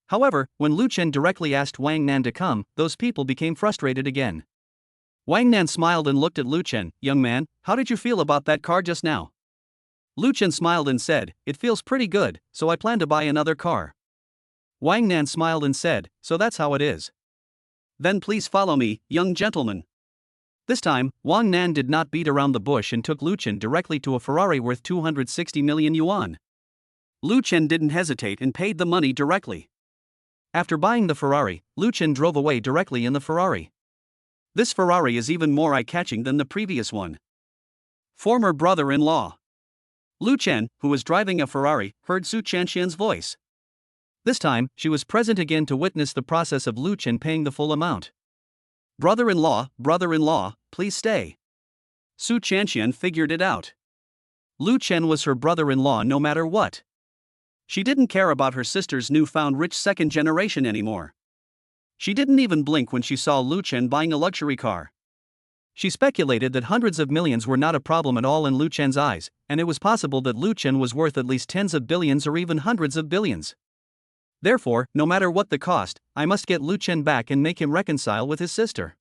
However, when Lu Chen directly asked Wang Nan to come, those people became frustrated again. Wang Nan smiled and looked at Lu Chen. Young man, how did you feel about that car just now? Lu Chen smiled and said, it feels pretty good, so I plan to buy another car. Wang Nan smiled and said, so that's how it is. Then please follow me, young gentleman. This time, Wang Nan did not beat around the bush and took Lu Chen directly to a Ferrari worth 260 million yuan. Lu Chen didn't hesitate and paid the money directly. After buying the Ferrari, Lu Chen drove away directly in the Ferrari. This Ferrari is even more eye-catching than the previous one. Former brother-in-law. Lu Chen, who was driving a Ferrari, heard Su Chanxian's voice. This time, she was present again to witness the process of Lu Chen paying the full amount. Brother-in-law, please stay. Su Chanxian figured it out. Lu Chen was her brother-in-law no matter what. She didn't care about her sister's newfound rich second generation anymore. She didn't even blink when she saw Lu Chen buying a luxury car. She speculated that hundreds of millions were not a problem at all in Lu Chen's eyes, and it was possible that Lu Chen was worth at least tens of billions or even hundreds of billions. Therefore, no matter what the cost, I must get Lu Chen back and make him reconcile with his sister.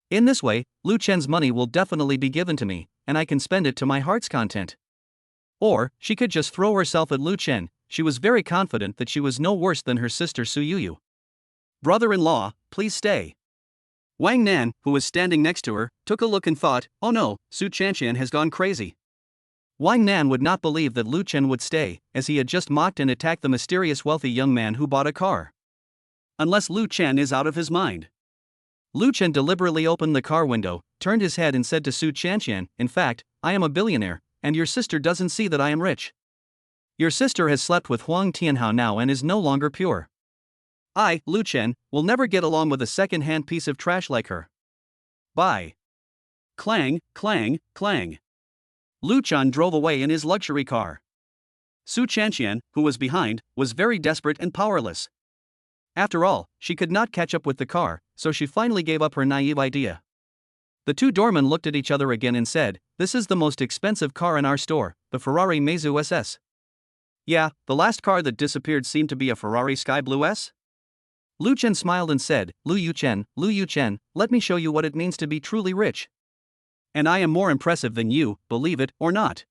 In this way, Lu Chen's money will definitely be given to me, and I can spend it to my heart's content. Or, she could just throw herself at Lu Chen. She was very confident that she was no worse than her sister Su Yuyu. Brother-in-law, please stay. Wang Nan, who was standing next to her, took a look and thought, oh no, Su Chanxian has gone crazy. Wang Nan would not believe that Lu Chen would stay, as he had just mocked and attacked the mysterious wealthy young man who bought a car. Unless Lu Chen is out of his mind. Lu Chen deliberately opened the car window, turned his head and said to Su Chanxian, in fact, I am a billionaire, and your sister doesn't see that I am rich. Your sister has slept with Huang Tianhao now and is no longer pure. I, Lu Chen, will never get along with a second-hand piece of trash like her. Bye. Clang, clang, clang. Lu Chen drove away in his luxury car. Su Chanxian, who was behind, was very desperate and powerless. After all, she could not catch up with the car, so she finally gave up her naive idea. The two doormen looked at each other again and said, this is the most expensive car in our store, the Ferrari Meizu SS. Yeah, the last car that disappeared seemed to be a Ferrari Sky Blue S. Lu Chen smiled and said, Lu Yuchen, let me show you what it means to be truly rich. And I am more impressive than you, believe it or not.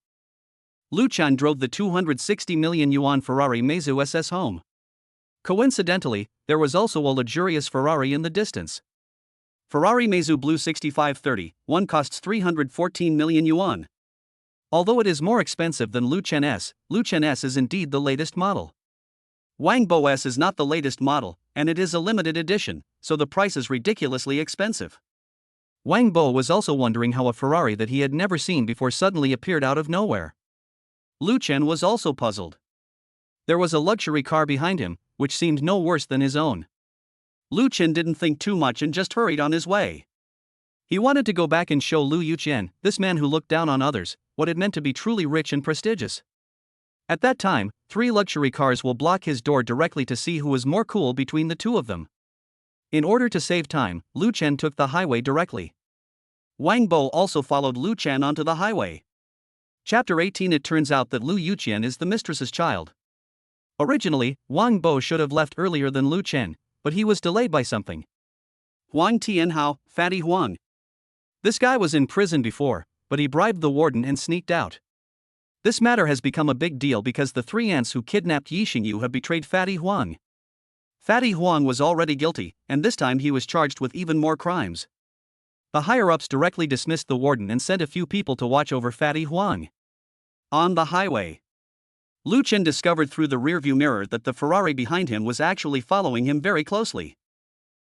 Lu Chen drove the 260 million yuan Ferrari Meizu SS home. Coincidentally, there was also a luxurious Ferrari in the distance. Ferrari Meizu Blue 6530, one costs 314 million yuan. Although it is more expensive than Lu Chen S is indeed the latest model. Wang Bo S is not the latest model, and it is a limited edition, so the price is ridiculously expensive. Wang Bo was also wondering how a Ferrari that he had never seen before suddenly appeared out of nowhere. Lu Chen was also puzzled. There was a luxury car behind him, which seemed no worse than his own. Lu Chen didn't think too much and just hurried on his way. He wanted to go back and show Lu Yuchen, this man who looked down on others, what it meant to be truly rich and prestigious. At that time, 3 luxury cars will block his door directly to see who was more cool between the two of them. In order to save time, Lu Chen took the highway directly. Wang Bo also followed Lu Chen onto the highway. Chapter 18. It turns out that Lu Yuqian is the mistress's child. Originally, Wang Bo should have left earlier than Lu Chen, but he was delayed by something. Huang Tianhao, Fatty Huang. This guy was in prison before, but he bribed the warden and sneaked out. This matter has become a big deal because the three ants who kidnapped Yi Xingyu have betrayed Fatty Huang. Fatty Huang was already guilty, and this time he was charged with even more crimes. The higher-ups directly dismissed the warden and sent a few people to watch over Fatty Huang. On the highway, Lu Chen discovered through the rearview mirror that the Ferrari behind him was actually following him very closely.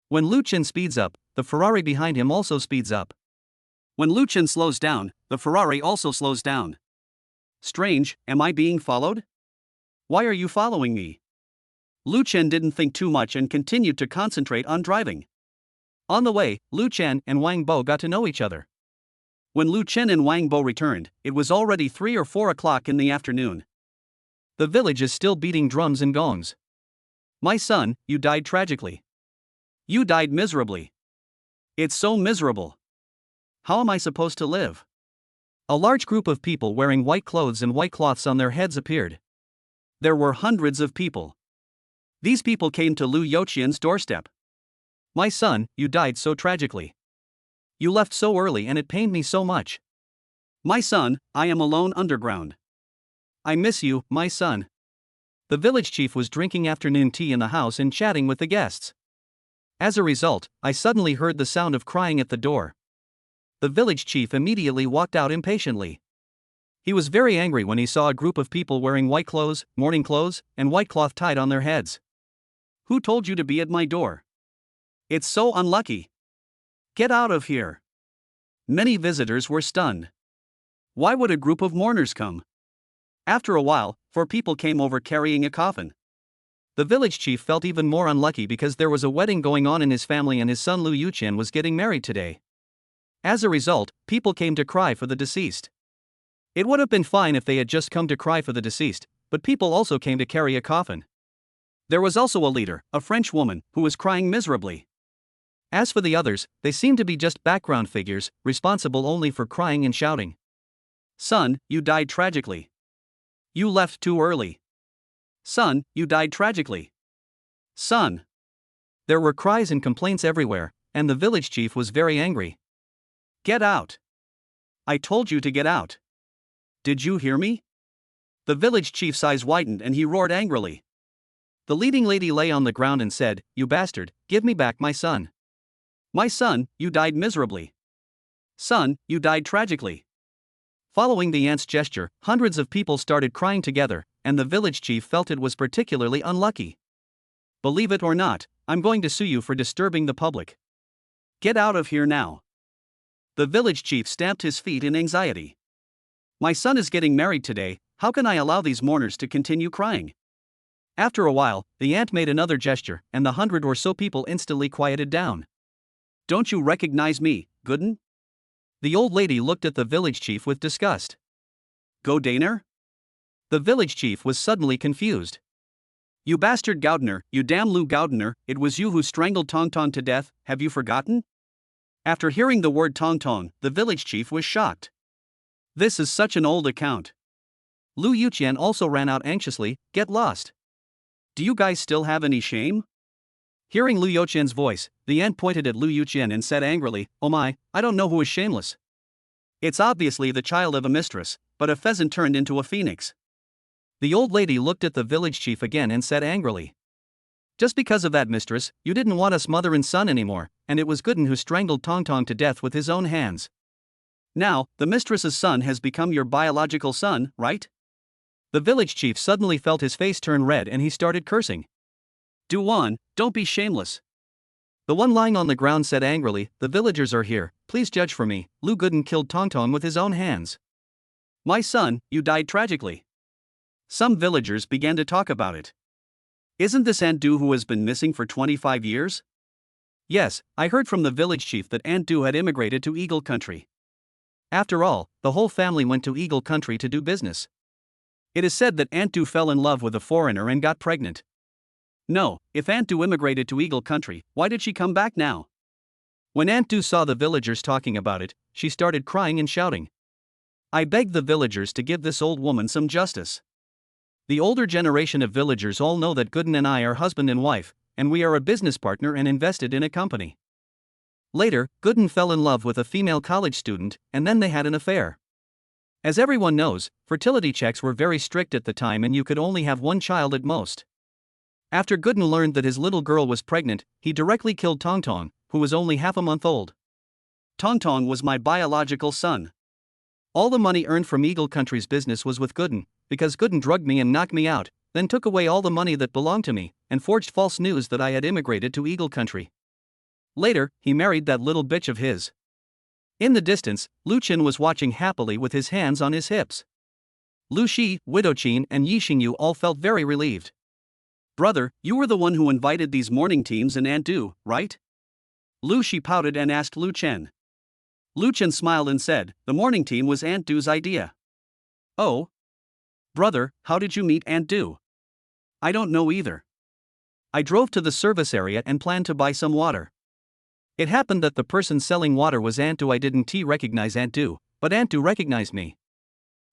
When Lu Chen speeds up, the Ferrari behind him also speeds up. When Lu Chen slows down, the Ferrari also slows down. Strange, am I being followed? Why are you following me? Lu Chen didn't think too much and continued to concentrate on driving. On the way, Lu Chen and Wang Bo got to know each other. When Lu Chen and Wang Bo returned, it was already 3 or 4 o'clock in the afternoon. The village is still beating drums and gongs. My son, you died tragically. You died miserably. It's so miserable. How am I supposed to live? A large group of people wearing white clothes and white cloths on their heads appeared. There were hundreds of people. These people came to Lu Yuqian's doorstep. My son, you died so tragically. You left so early and it pained me so much. My son, I am alone underground. I miss you, my son. The village chief was drinking afternoon tea in the house and chatting with the guests. As a result, I suddenly heard the sound of crying at the door. The village chief immediately walked out impatiently. He was very angry when he saw a group of people wearing white clothes, mourning clothes, and white cloth tied on their heads. Who told you to be at my door? It's so unlucky. Get out of here. Many visitors were stunned. Why would a group of mourners come? After a while, 4 people came over carrying a coffin. The village chief felt even more unlucky because there was a wedding going on in his family and his son Lu Yuqian was getting married today. As a result, people came to cry for the deceased. It would have been fine if they had just come to cry for the deceased, but people also came to carry a coffin. There was also a leader, a French woman, who was crying miserably. As for the others, they seemed to be just background figures, responsible only for crying and shouting. Son, you died tragically. You left too early. Son, you died tragically. Son. There were cries and complaints everywhere, and the village chief was very angry. Get out. I told you to get out. Did you hear me? The village chief's eyes widened and he roared angrily. The leading lady lay on the ground and said, You bastard, give me back my son. My son, you died miserably. Son, you died tragically. Following the ant's gesture, hundreds of people started crying together, and the village chief felt it was particularly unlucky. Believe it or not, I'm going to sue you for disturbing the public. Get out of here now. The village chief stamped his feet in anxiety. My son is getting married today, how can I allow these mourners to continue crying? After a while, the ant made another gesture, and the 100 or so people instantly quieted down. Don't you recognize me, Gooden? The old lady looked at the village chief with disgust. Go Daner? The village chief was suddenly confused. You bastard Gaudner, you damn Lu Gaudner, it was you who strangled Tong Tong to death, have you forgotten? After hearing the word Tong Tong, the village chief was shocked. This is such an old account. Lu Yuqian also ran out anxiously, get lost. Do you guys still have any shame? Hearing Lu Yuqian's voice, the ant pointed at Lu Yuqian and said angrily, Oh my, I don't know who is shameless. It's obviously the child of a mistress, but a pheasant turned into a phoenix. The old lady looked at the village chief again and said angrily. Just because of that mistress, you didn't want us mother and son anymore, and it was Gooden who strangled Tong Tong to death with his own hands. Now, the mistress's son has become your biological son, right? The village chief suddenly felt his face turn red and he started cursing. Duan, don't be shameless. The one lying on the ground said angrily, The villagers are here, please judge for me, Lu Gooden killed Tong Tong with his own hands. My son, you died tragically. Some villagers began to talk about it. Isn't this Aunt Du who has been missing for 25 years? Yes, I heard from the village chief that Aunt Du had immigrated to Eagle Country. After all, the whole family went to Eagle Country to do business. It is said that Aunt Du fell in love with a foreigner and got pregnant. No, if Aunt Du immigrated to Eagle Country, why did she come back now? When Aunt Du saw the villagers talking about it, she started crying and shouting. I begged the villagers to give this old woman some justice. The older generation of villagers all know that Gooden and I are husband and wife, and we are a business partner and invested in a company. Later, Gooden fell in love with a female college student, and then they had an affair. As everyone knows, fertility checks were very strict at the time and you could only have one child at most. After Gooden learned that his little girl was pregnant, he directly killed Tong Tong, who was only half a month old. Tong Tong was my biological son. All the money earned from Eagle Country's business was with Gooden, because Gooden drugged me and knocked me out, then took away all the money that belonged to me, and forged false news that I had immigrated to Eagle Country. Later, he married that little bitch of his. In the distance, Lu Qin was watching happily with his hands on his hips. Lu Shi, Widow Qin, and Yi Xingyu all felt very relieved. Brother, you were the one who invited these morning teams and Aunt Du, right? Lu Shi pouted and asked Lu Chen. Lu Chen smiled and said, the morning team was Aunt Du's idea. Oh? Brother, how did you meet Aunt Du? I don't know either. I drove to the service area and planned to buy some water. It happened that the person selling water was Aunt Du. I didn't recognize Aunt Du, but Aunt Du recognized me.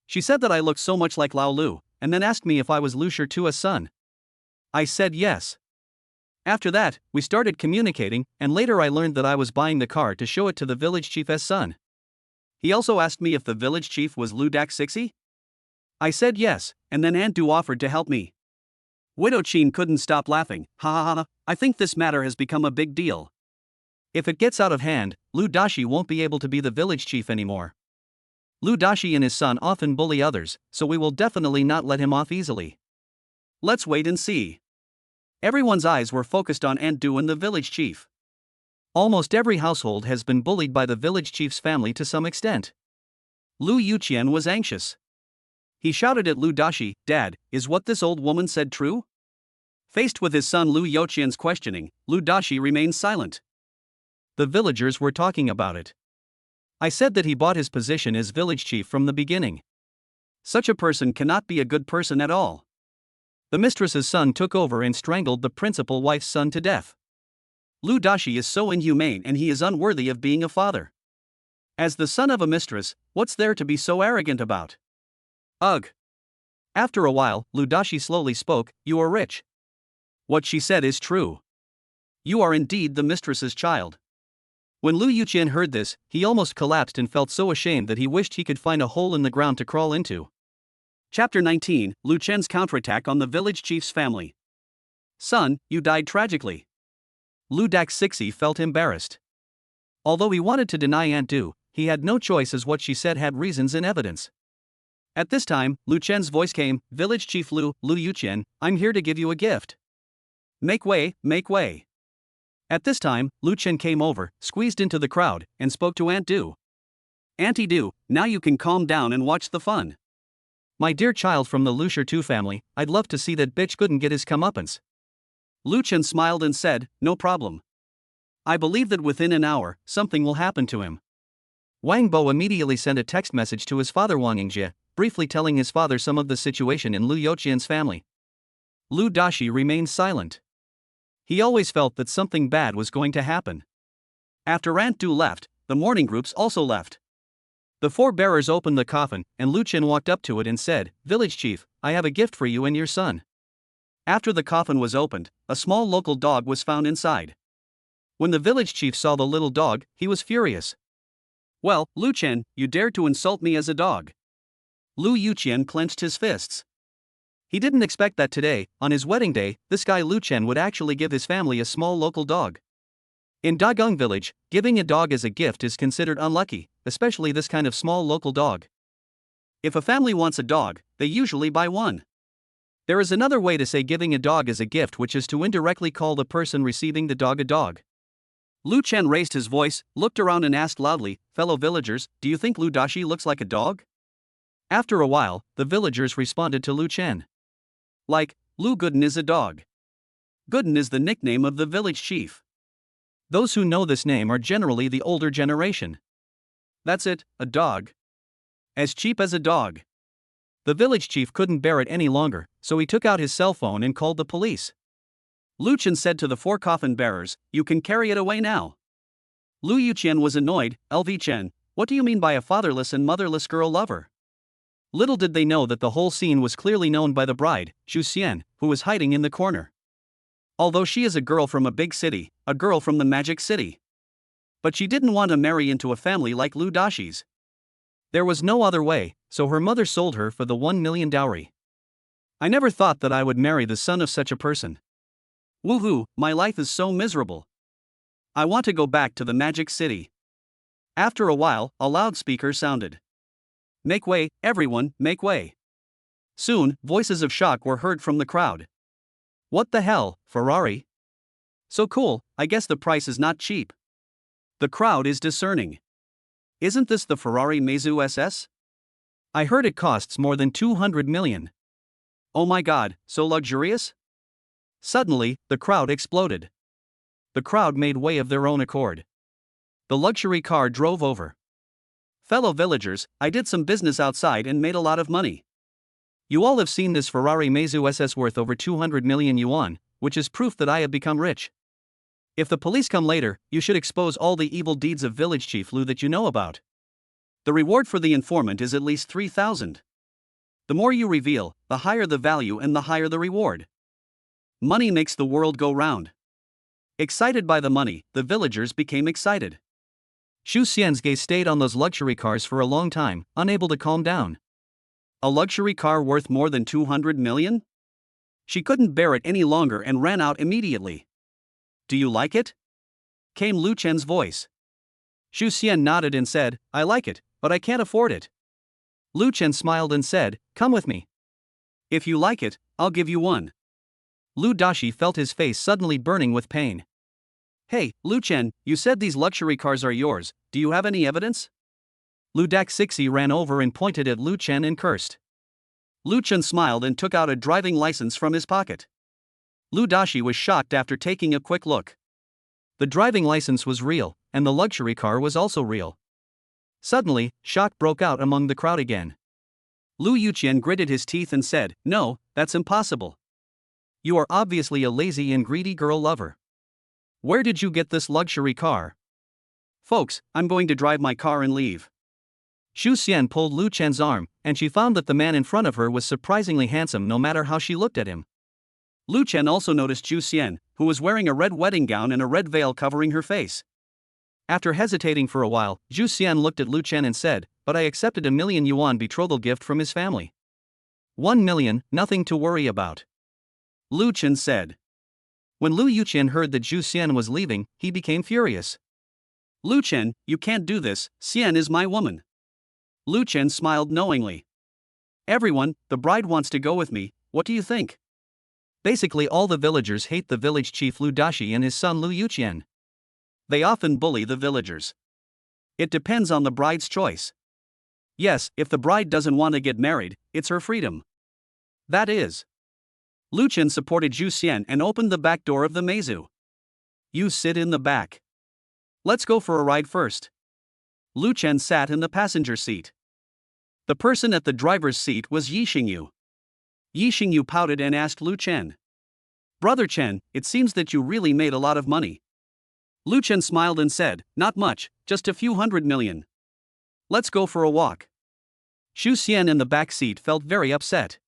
She said that I looked so much like Lao Lu, and then asked me if I was Lu Shitua's son. I said yes. After that, we started communicating, and later I learned that I was buying the car to show it to the village chief's son. He also asked me if the village chief was Lu Dak Sixi. I said yes, and then Aunt Du offered to help me. Widow Qin couldn't stop laughing. Ha ha ha, I think this matter has become a big deal. If it gets out of hand, Lu Dashi won't be able to be the village chief anymore. Lu Dashi and his son often bully others, so we will definitely not let him off easily. Let's wait and see. Everyone's eyes were focused on Aunt Du and the village chief. Almost every household has been bullied by the village chief's family to some extent. Lu Yuqian was anxious. He shouted at Lu Dashi, Dad, is what this old woman said true? Faced with his son Lu Yuqian's questioning, Lu Dashi remained silent. The villagers were talking about it. I said that he bought his position as village chief from the beginning. Such a person cannot be a good person at all. The mistress's son took over and strangled the principal wife's son to death. Lu Dashi is so inhumane and he is unworthy of being a father. As the son of a mistress, what's there to be so arrogant about? Ugh. After a while, Lu Dashi slowly spoke, you are rich. What she said is true. You are indeed the mistress's child. When Lu Yuqian heard this, he almost collapsed and felt so ashamed that he wished he could find a hole in the ground to crawl into. Chapter 19, Lu Chen's counterattack on the village chief's family. Son, you died tragically. Lu Dak Sixi felt embarrassed. Although he wanted to deny Aunt Du, he had no choice as what she said had reasons and evidence. At this time, Lu Chen's voice came, Village Chief Lu Yuqian, I'm here to give you a gift. Make way, make way. At this time, Lu Chen came over, squeezed into the crowd, and spoke to Aunt Du. Auntie Du, now you can calm down and watch the fun. My dear child from the Lu Shitu family, I'd love to see that bitch couldn't get his comeuppance. Lu Chen smiled and said, no problem. I believe that within an hour, something will happen to him. Wang Bo immediately sent a text message to his father Wang Yingjie, briefly telling his father some of the situation in Lu Yuqian's family. Lu Dashi remained silent. He always felt that something bad was going to happen. After Aunt Du left, the mourning groups also left. The four bearers opened the coffin, and Lu Chen walked up to it and said, Village Chief, I have a gift for you and your son. After the coffin was opened, a small local dog was found inside. When the village chief saw the little dog, he was furious. Well, Lu Chen, you dared to insult me as a dog. Lu Yuqian clenched his fists. He didn't expect that today, on his wedding day, this guy Lu Chen would actually give his family a small local dog. In Dagung village, giving a dog as a gift is considered unlucky, especially this kind of small local dog. If a family wants a dog, they usually buy one. There is another way to say giving a dog as a gift, which is to indirectly call the person receiving the dog a dog. Lu Chen raised his voice, looked around and asked loudly, fellow villagers, do you think Lu Dashi looks like a dog? After a while, the villagers responded to Lu Chen. Like, Lu Gooden is a dog. Gooden is the nickname of the village chief. Those who know this name are generally the older generation. That's it, a dog. As cheap as a dog. The village chief couldn't bear it any longer, so he took out his cell phone and called the police. Lu Chen said to the four coffin bearers, you can carry it away now. Lu Yuqian was annoyed, LV Chen, what do you mean by a fatherless and motherless girl lover? Little did they know that the whole scene was clearly known by the bride, Zhu Xian, who was hiding in the corner. Although she is a girl from a big city, a girl from the magic city. But she didn't want to marry into a family like Lu Dashi's. There was no other way, so her mother sold her for the 1 million dowry. I never thought that I would marry the son of such a person. Woohoo, my life is so miserable. I want to go back to the magic city. After a while, a loudspeaker sounded. Make way, everyone, make way. Soon, voices of shock were heard from the crowd. What the hell, Ferrari? So cool, I guess the price is not cheap. The crowd is discerning. Isn't this the Ferrari Meizu SS? I heard it costs more than 200 million. Oh my god, so luxurious? Suddenly, the crowd exploded. The crowd made way of their own accord. The luxury car drove over. Fellow villagers, I did some business outside and made a lot of money. You all have seen this Ferrari Meizu SS worth over 200 million yuan, which is proof that I have become rich. If the police come later, you should expose all the evil deeds of village chief Lu that you know about. The reward for the informant is at least 3,000. The more you reveal, the higher the value and the higher the reward. Money makes the world go round. Excited by the money, the villagers became excited. Zhu Xian's gaze stayed on those luxury cars for a long time, unable to calm down. A luxury car worth more than 200 million? She couldn't bear it any longer and ran out immediately. Do you like it? Came Lu Chen's voice. Zhu Xian nodded and said, I like it, but I can't afford it. Lu Chen smiled and said, come with me. If you like it, I'll give you one. Lu Dashi felt his face suddenly burning with pain. Hey, Lu Chen, you said these luxury cars are yours, do you have any evidence? Lu Daxixi ran over and pointed at Lu Chen and cursed. Lu Chen smiled and took out a driving license from his pocket. Lu Dashi was shocked after taking a quick look. The driving license was real, and the luxury car was also real. Suddenly, shock broke out among the crowd again. Lu Yuqian gritted his teeth and said, no, that's impossible. You are obviously a lazy and greedy girl lover. Where did you get this luxury car? Folks, I'm going to drive my car and leave. Zhu Xian pulled Lu Chen's arm, and she found that the man in front of her was surprisingly handsome no matter how she looked at him. Lu Chen also noticed Zhu Xian, who was wearing a red wedding gown and a red veil covering her face. After hesitating for a while, Zhu Xian looked at Lu Chen and said, but I accepted a 1 million yuan betrothal gift from his family. 1 million, nothing to worry about. Lu Chen said. When Lu Yuqian heard that Zhu Xian was leaving, he became furious. Lu Chen, you can't do this, Xian is my woman. Lu Chen smiled knowingly. Everyone, the bride wants to go with me, what do you think? Basically all the villagers hate the village chief Lu Dashi and his son Lu Yuqian. They often bully the villagers. It depends on the bride's choice. Yes, if the bride doesn't want to get married, it's her freedom. That is. Lu Chen supported Zhu Xian and opened the back door of the Meizu. You sit in the back. Let's go for a ride first. Lu Chen sat in the passenger seat. The person at the driver's seat was Yi Xingyu. Yi Xingyu pouted and asked Lu Chen. Brother Chen, it seems that you really made a lot of money. Lu Chen smiled and said, not much, just a few 100 million. Let's go for a walk. Zhu Xian in the back seat felt very upset.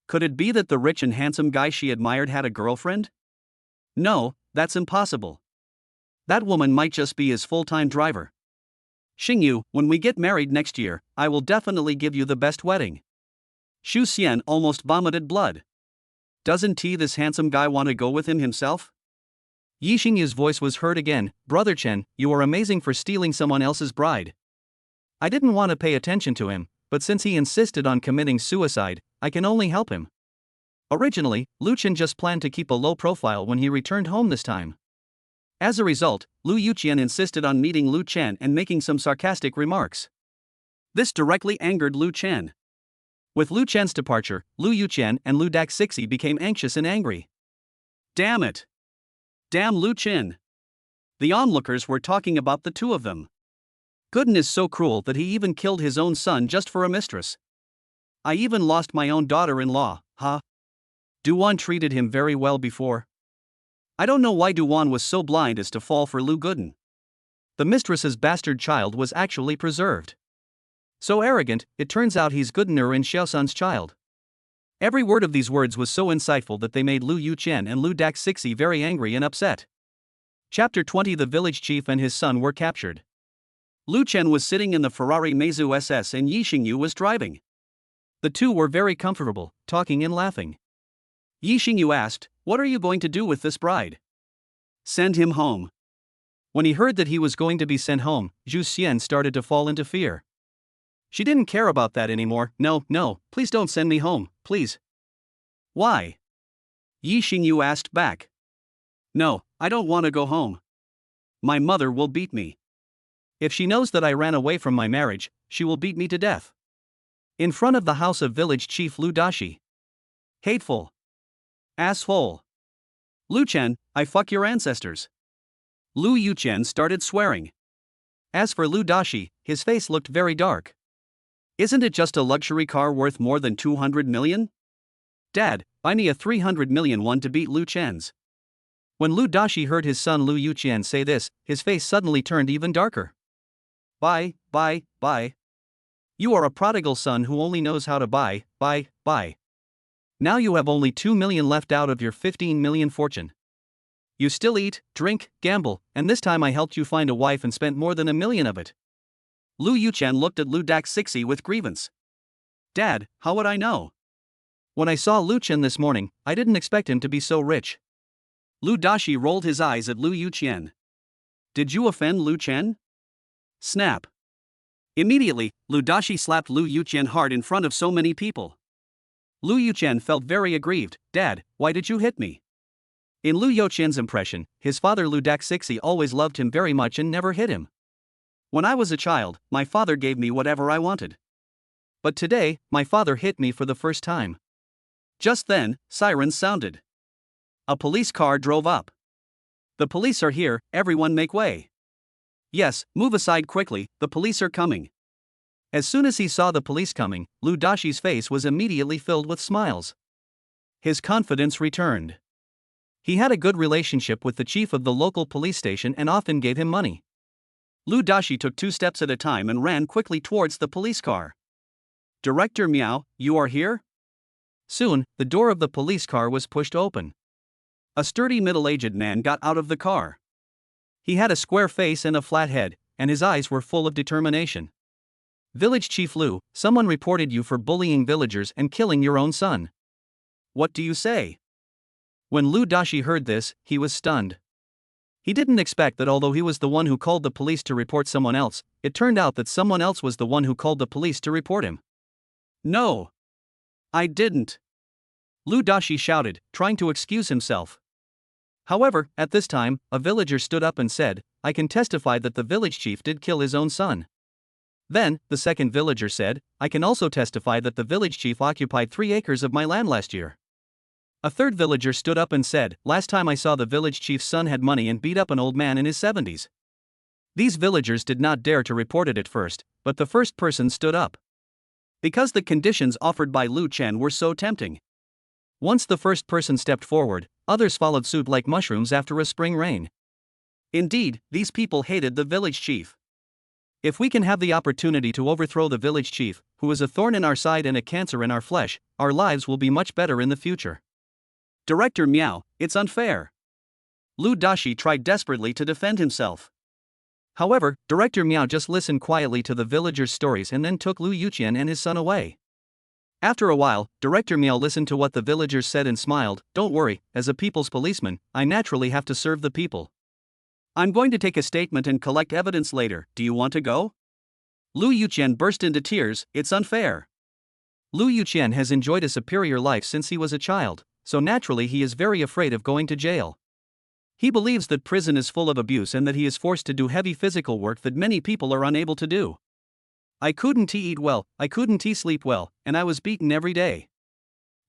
Could it be that the rich and handsome guy she admired had a girlfriend? No, that's impossible. That woman might just be his full-time driver. Xingyu, when we get married next year, I will definitely give you the best wedding. Zhu Xian almost vomited blood. Doesn't this handsome guy want to go with him himself? Yi Xingyu's voice was heard again, Brother Chen, you are amazing for stealing someone else's bride. I didn't want to pay attention to him, but since he insisted on committing suicide, I can only help him. Originally, Lu Chen just planned to keep a low profile when he returned home this time. As a result, Lu Yuqian insisted on meeting Lu Chen and making some sarcastic remarks. This directly angered Lu Chen. With Lu Chen's departure, Lu Yuqian and Lu Daxixi became anxious and angry. Damn it! Damn Lu Chen! The onlookers were talking about the two of them. Gooden is so cruel that he even killed his own son just for a mistress. I even lost my own daughter-in-law, huh? Duan treated him very well before. I don't know why Duan was so blind as to fall for Lu Gooden. The mistress's bastard child was actually preserved. So arrogant, it turns out he's Goodener and Xiaosun's child. Every word of these words was so insightful that they made Lu Yuqian and Lu Daxixi very angry and upset. Chapter 20. The village chief and his son were captured. Lu Chen was sitting in the Ferrari Meizu SS and Yi Xingyu was driving. The two were very comfortable, talking and laughing. Yi Xingyu asked, "What are you going to do with this bride?" "Send him home." When he heard that he was going to be sent home, Zhu Xian started to fall into fear. She didn't care about that anymore. No, please don't send me home, please." "Why?" Yi Xingyu asked back. "No, I don't want to go home. My mother will beat me. If she knows that I ran away from my marriage, she will beat me to death." In front of the house of village chief Lu Dashi. "Hateful. Asshole. Lu Chen, I fuck your ancestors." Lu Yuqian started swearing. As for Lu Dashi, his face looked very dark. "Isn't it just a luxury car worth more than 200 million? Dad, buy me a 300 million one to beat Lu Chen's." When Lu Dashi heard his son Lu Yuqian say this, his face suddenly turned even darker. Buy. You are a prodigal son who only knows how to buy. Now you have only 2 million left out of your 15 million fortune. You still eat, drink, gamble, and this time I helped you find a wife and spent more than 1 million of it." Lu Yuqian looked at Lu Daxixi with grievance. "Dad, how would I know? When I saw Lu Chen this morning, I didn't expect him to be so rich." Lu Dashi rolled his eyes at Lu Yuqian. "Did you offend Lu Chen?" Snap. Immediately, Lu Dashi slapped Lu Yuqian hard in front of so many people. Lu Yuqian felt very aggrieved. "Dad, why did you hit me?" In Lu Yuqian's impression, his father Lu Daxixi always loved him very much and never hit him. "When I was a child, my father gave me whatever I wanted. But today, my father hit me for the first time." Just then, sirens sounded. A police car drove up. "The police are here, everyone make way." "Yes, move aside quickly, the police are coming." As soon as he saw the police coming, Lu Dashi's face was immediately filled with smiles. His confidence returned. He had a good relationship with the chief of the local police station and often gave him money. Lu Dashi took 2 steps at a time and ran quickly towards the police car. "Director Miao, you are here?" Soon, the door of the police car was pushed open. A sturdy middle-aged man got out of the car. He had a square face and a flat head, and his eyes were full of determination. "Village Chief Lu, someone reported you for bullying villagers and killing your own son." "What do you say?" When Lu Dashi heard this, he was stunned. He didn't expect that although he was the one who called the police to report someone else, it turned out that someone else was the one who called the police to report him. "No. I didn't." Lu Dashi shouted, trying to excuse himself. However, at this time, a villager stood up and said, "I can testify that the village chief did kill his own son." Then, the second villager said, "I can also testify that the village chief occupied 3 acres of my land last year." A third villager stood up and said, "Last time I saw the village chief's son had money and beat up an old man in his 70s. These villagers did not dare to report it at first, but the first person stood up. Because the conditions offered by Lu Chen were so tempting. Once the first person stepped forward, others followed suit like mushrooms after a spring rain. Indeed, these people hated the village chief. If we can have the opportunity to overthrow the village chief, who is a thorn in our side and a cancer in our flesh, our lives will be much better in the future. Director Miao, it's unfair." Lu Dashi tried desperately to defend himself. However, Director Miao just listened quietly to the villagers' stories and then took Lu Yuqian and his son away. After a while, Director Miao listened to what the villagers said and smiled. "Don't worry, as a people's policeman, I naturally have to serve the people. I'm going to take a statement and collect evidence later. Do you want to go?" Lu Yuqian burst into tears. "It's unfair." Lu Yuqian has enjoyed a superior life since he was a child, so naturally he is very afraid of going to jail. He believes that prison is full of abuse and that he is forced to do heavy physical work that many people are unable to do. "I couldn't eat well, I couldn't sleep well, and I was beaten every day."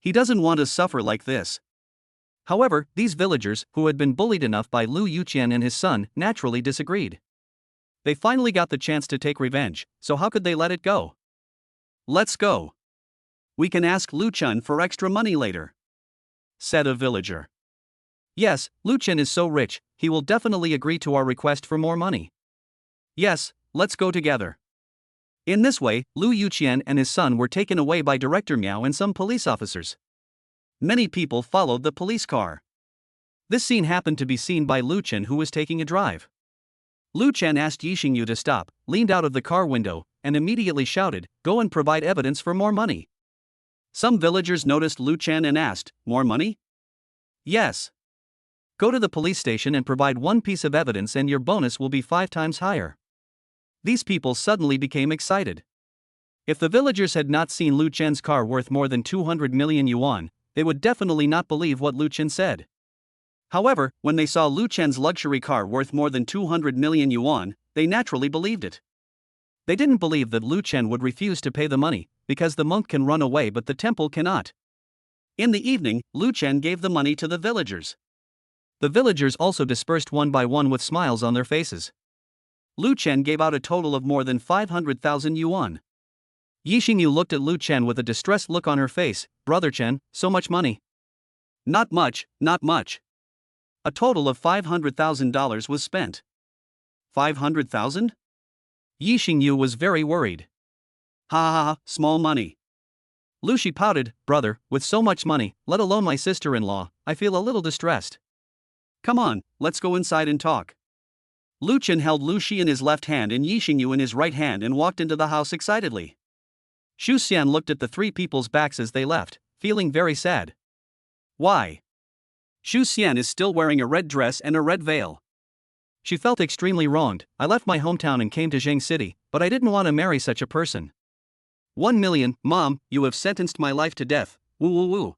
He doesn't want to suffer like this. However, these villagers, who had been bullied enough by Lu Yuqian and his son, naturally disagreed. They finally got the chance to take revenge, so how could they let it go? "Let's go. We can ask Lu Chen for extra money later," said a villager. "Yes, Lu Chen is so rich, he will definitely agree to our request for more money." "Yes, let's go together." In this way, Lu Yuqian and his son were taken away by Director Miao and some police officers. Many people followed the police car. This scene happened to be seen by Lu Chen, who was taking a drive. Lu Chen asked Yixingyu to stop, leaned out of the car window, and immediately shouted, "Go and provide evidence for more money." Some villagers noticed Lu Chen and asked, "More money?" "Yes. Go to the police station and provide one piece of evidence and your bonus will be 5 times higher." These people suddenly became excited. If the villagers had not seen Lu Chen's car worth more than 200 million yuan, they would definitely not believe what Lu Chen said. However, when they saw Lu Chen's luxury car worth more than 200 million yuan, they naturally believed it. They didn't believe that Lu Chen would refuse to pay the money, because the monk can run away but the temple cannot. In the evening, Lu Chen gave the money to the villagers. The villagers also dispersed one by one with smiles on their faces. Lu Chen gave out a total of more than 500,000 yuan. Yixingyu looked at Lu Chen with a distressed look on her face. "Brother Chen, so much money." "Not much, not much." A total of $500,000 was spent. 500,000? Yixingyu was very worried. "Ha ha ha, small money." Lu Shi pouted, "Brother, with so much money, let alone my sister-in-law, I feel a little distressed." "Come on, let's go inside and talk." Lu Chen held Lu Shi in his left hand and Yixingyu in his right hand and walked into the house excitedly. Xu Xian looked at the 3 people's backs as they left, feeling very sad. Why? Xu Xian is still wearing a red dress and a red veil. She felt extremely wronged. "I left my hometown and came to Zheng City, but I didn't want to marry such a person." 1 million, Mom, you have sentenced my life to death, woo woo woo.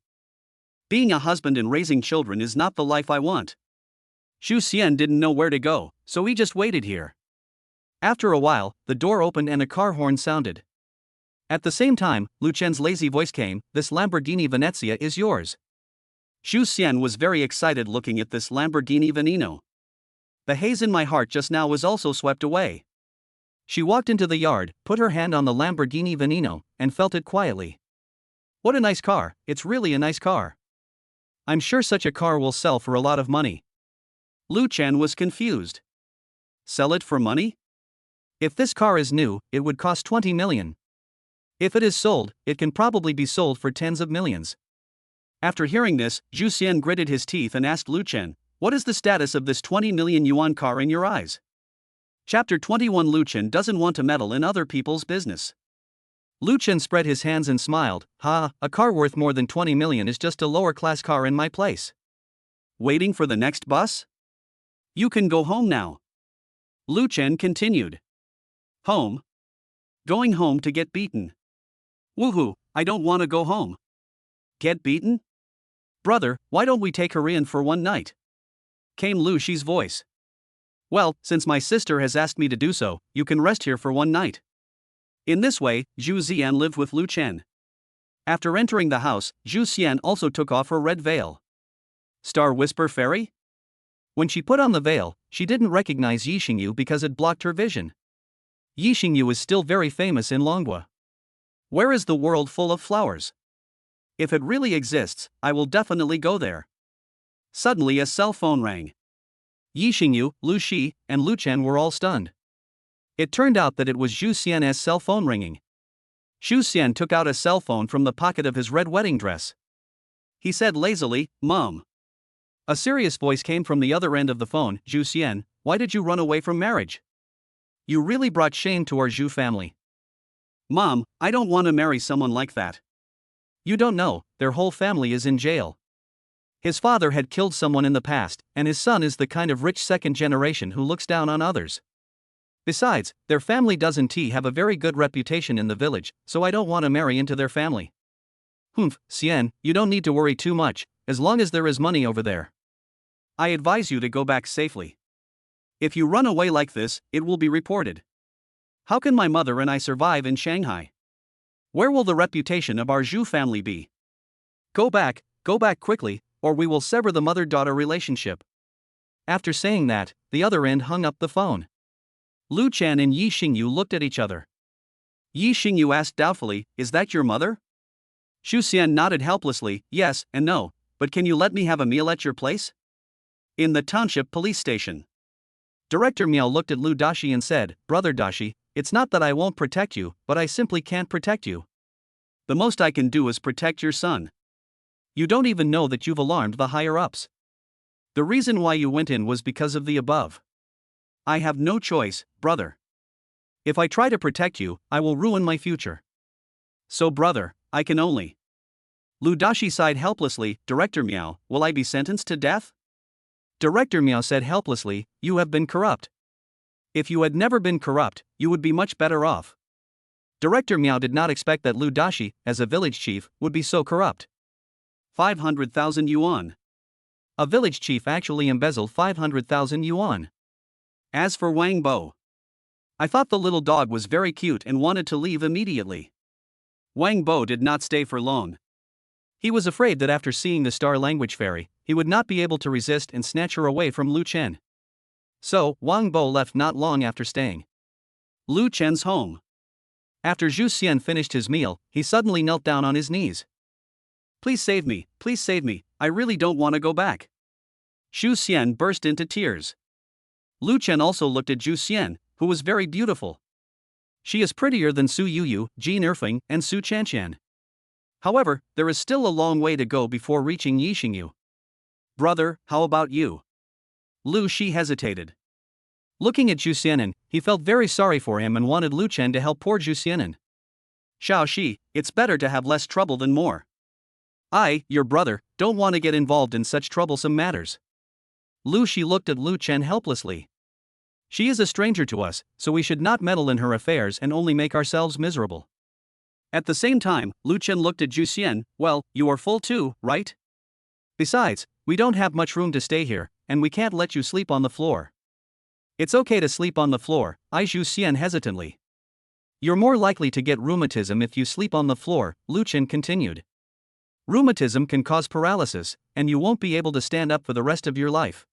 Being a husband and raising children is not the life I want. Xu Xian didn't know where to go, so he just waited here. After a while, the door opened and a car horn sounded. At the same time, Lu Chen's lazy voice came, "This Lamborghini Venezia is yours." Xu Xian was very excited looking at this Lamborghini Veneno. The haze in my heart just now was also swept away. She walked into the yard, put her hand on the Lamborghini Veneno, and felt it quietly. What a nice car, it's really a nice car. I'm sure such a car will sell for a lot of money. Lu Chen was confused. Sell it for money? If this car is new, it would cost 20 million. If it is sold, it can probably be sold for tens of millions. After hearing this, Xu Xian gritted his teeth and asked Lu Chen, "What is the status of this 20 million yuan car in your eyes?" Chapter 21. Lu Chen doesn't want to meddle in other people's business. Lu Chen spread his hands and smiled, "Ha, a car worth more than 20 million is just a lower class car in my place." Waiting for the next bus? You can go home now. Lu Chen continued. Home? Going home to get beaten. Woohoo, I don't want to go home. Get beaten? Brother, why don't we take her in for one night? Came Lu Shi's voice. Well, since my sister has asked me to do so, you can rest here for one night. In this way, Zhu Xian lived with Lu Chen. After entering the house, Zhu Xian also took off her red veil. Star Whisper Fairy? When she put on the veil, she didn't recognize Yixingyu because it blocked her vision. Yixingyu is still very famous in Longhua. Where is the world full of flowers? If it really exists, I will definitely go there. Suddenly a cell phone rang. Yixingyu, Lu Shi, and Lu Chen were all stunned. It turned out that it was Zhu Xian's cell phone ringing. Xu Xian took out a cell phone from the pocket of his red wedding dress. He said lazily, Mom. A serious voice came from the other end of the phone. Zhu Xian, why did you run away from marriage? You really brought shame to our Zhu family. Mom, I don't want to marry someone like that. You don't know, their whole family is in jail. His father had killed someone in the past, and his son is the kind of rich second generation who looks down on others. Besides, their family doesn't have a very good reputation in the village, so I don't want to marry into their family. Humph, Xian, you don't need to worry too much, as long as there is money over there. I advise you to go back safely. If you run away like this, it will be reported. How can my mother and I survive in Shanghai? Where will the reputation of our Zhu family be? Go back quickly, or we will sever the mother-daughter relationship. After saying that, the other end hung up the phone. Lu Chen and Yixingyu looked at each other. Yixingyu asked doubtfully, is that your mother? Xu Xian nodded helplessly, yes and no, but can you let me have a meal at your place? In the township police station. Director Miao looked at Lu Dashi and said, Brother Dashi, it's not that I won't protect you, but I simply can't protect you. The most I can do is protect your son. You don't even know that you've alarmed the higher-ups. The reason why you went in was because of the above. I have no choice, brother. If I try to protect you, I will ruin my future. So brother, I can only. Ludashi sighed helplessly. Director Meow, will I be sentenced to death? Director Meow said helplessly, you have been corrupt. If you had never been corrupt, you would be much better off. Director Meow did not expect that Ludashi, as a village chief, would be so corrupt. 500,000 yuan. A village chief actually embezzled 500,000 yuan. As for Wang Bo, I thought the little dog was very cute and wanted to leave immediately. Wang Bo did not stay for long. He was afraid that after seeing the star language fairy, he would not be able to resist and snatch her away from Lu Chen. So, Wang Bo left not long after staying. Lu Chen's home. After Zhu Xian finished his meal, he suddenly knelt down on his knees. Please save me, I really don't want to go back. Zhu Xian burst into tears. Lu Chen also looked at Zhu Xian, who was very beautiful. She is prettier than Su Yuyu, Jin Erfeng, and Su Chanshan. However, there is still a long way to go before reaching Yixingyu. Brother, how about you? Lu Shi hesitated. Looking at Zhu Xianan, he felt very sorry for him and wanted Lu Chen to help poor Zhu Xianan. Xiao Shi, it's better to have less trouble than more. I, your brother, don't want to get involved in such troublesome matters. Lu Shi looked at Lu Chen helplessly. She is a stranger to us, so we should not meddle in her affairs and only make ourselves miserable. At the same time, Lu Chen looked at Zhu Xian. Well, you are full too, right? Besides, we don't have much room to stay here, and we can't let you sleep on the floor. It's okay to sleep on the floor, Zhu Xian hesitantly. You're more likely to get rheumatism if you sleep on the floor, Lu Chen continued. Rheumatism can cause paralysis, and you won't be able to stand up for the rest of your life.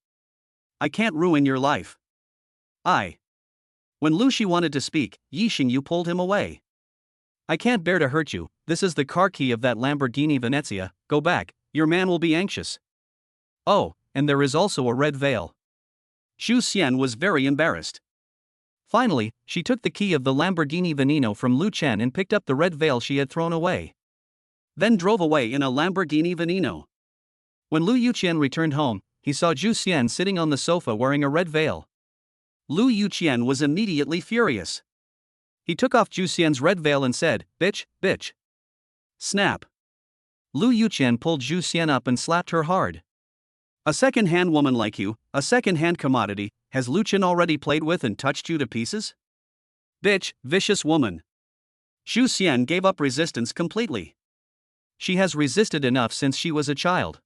I can't ruin your life. When Lu Shi wanted to speak, Yi Xingyu pulled him away. I can't bear to hurt you, this is the car key of that Lamborghini Venezia, go back, your man will be anxious. Oh, and there is also a red veil. Zhu Xian was very embarrassed. Finally, she took the key of the Lamborghini Veneno from Lu Chen and picked up the red veil she had thrown away. Then drove away in a Lamborghini Veneno. When Lu Yuqian returned home, he saw Zhu Xian sitting on the sofa wearing a red veil. Lu Yuqian was immediately furious. He took off Zhu Xian's red veil and said, bitch. Snap. Lu Yuqian pulled Zhu Xian up and slapped her hard. A second-hand woman like you, a second-hand commodity, has Lu Chen already played with and touched you to pieces? Bitch, vicious woman. Zhu Xian gave up resistance completely. She has resisted enough since she was a child.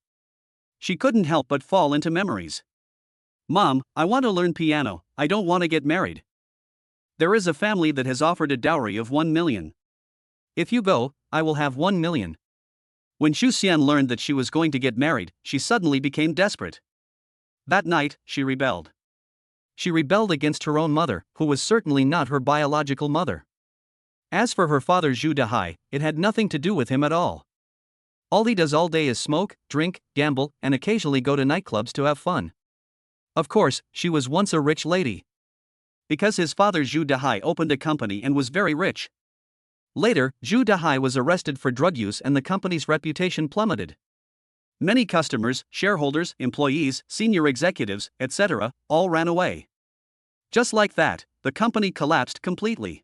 She couldn't help but fall into memories. Mom, I want to learn piano, I don't want to get married. There is a family that has offered a dowry of 1 million. If you go, I will have 1 million. When Zhu Xian learned that she was going to get married, she suddenly became desperate. That night, she rebelled. She rebelled against her own mother, who was certainly not her biological mother. As for her father Zhu Dahai, it had nothing to do with him at all. All he does all day is smoke, drink, gamble, and occasionally go to nightclubs to have fun. Of course, she was once a rich lady. Because his father Zhu Dahai opened a company and was very rich. Later, Zhu Dahai was arrested for drug use and the company's reputation plummeted. Many customers, shareholders, employees, senior executives, etc., all ran away. Just like that, the company collapsed completely.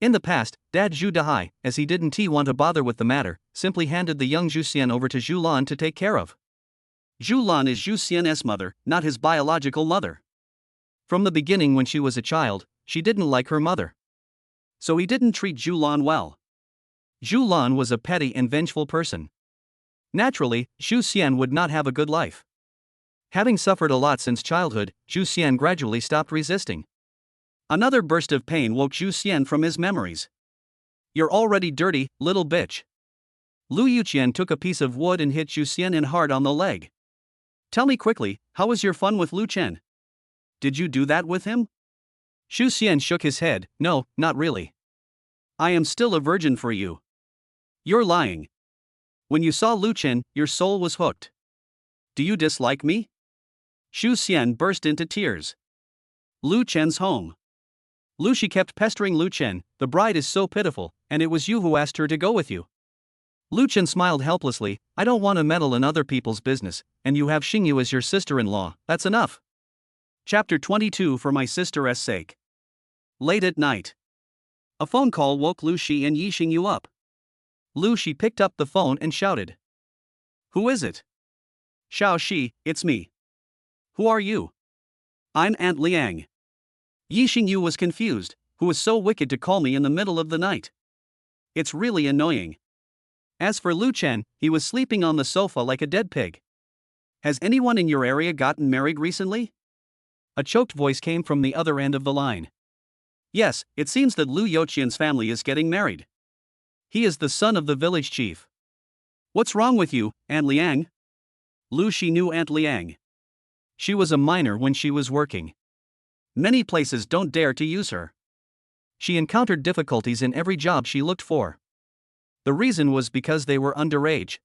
In the past, Dad Zhu Dahai, as he didn't want to bother with the matter, simply handed the young Zhu Xian over to Zhu Lan to take care of. Zhu Lan is Zhu Xian's mother, not his biological mother. From the beginning when she was a child, she didn't like her mother. So he didn't treat Zhu Lan well. Zhu Lan was a petty and vengeful person. Naturally, Zhu Xian would not have a good life. Having suffered a lot since childhood, Zhu Xian gradually stopped resisting. Another burst of pain woke Zhu Xian from his memories. You're already dirty, little bitch. Lu Yuqian took a piece of wood and hit Zhu Xian hard on the leg. Tell me quickly, how was your fun with Lu Chen? Did you do that with him? Zhu Xian shook his head. No, not really. I am still a virgin for you. You're lying. When you saw Lu Chen, your soul was hooked. Do you dislike me? Zhu Xian burst into tears. Lu Chen's home. Lu Shi kept pestering Lu Chen, the bride is so pitiful, and it was you who asked her to go with you. Lu Chen smiled helplessly, I don't want to meddle in other people's business, and you have Xingyu as your sister-in-law, that's enough. Chapter 22 For my sister's sake. Late at night. A phone call woke Lu Shi and Yi Xingyu up. Lu Shi picked up the phone and shouted. Who is it? Xiao Shi, it's me. Who are you? I'm Aunt Liang. Yi Xingyu was confused, who was so wicked to call me in the middle of the night? It's really annoying. As for Lu Chen, he was sleeping on the sofa like a dead pig. Has anyone in your area gotten married recently? A choked voice came from the other end of the line. Yes, it seems that Lu Youqian's family is getting married. He is the son of the village chief. What's wrong with you, Aunt Liang? Lu Shi knew Aunt Liang. She was a minor when she was working. Many places don't dare to use her. She encountered difficulties in every job she looked for. The reason was because they were underage.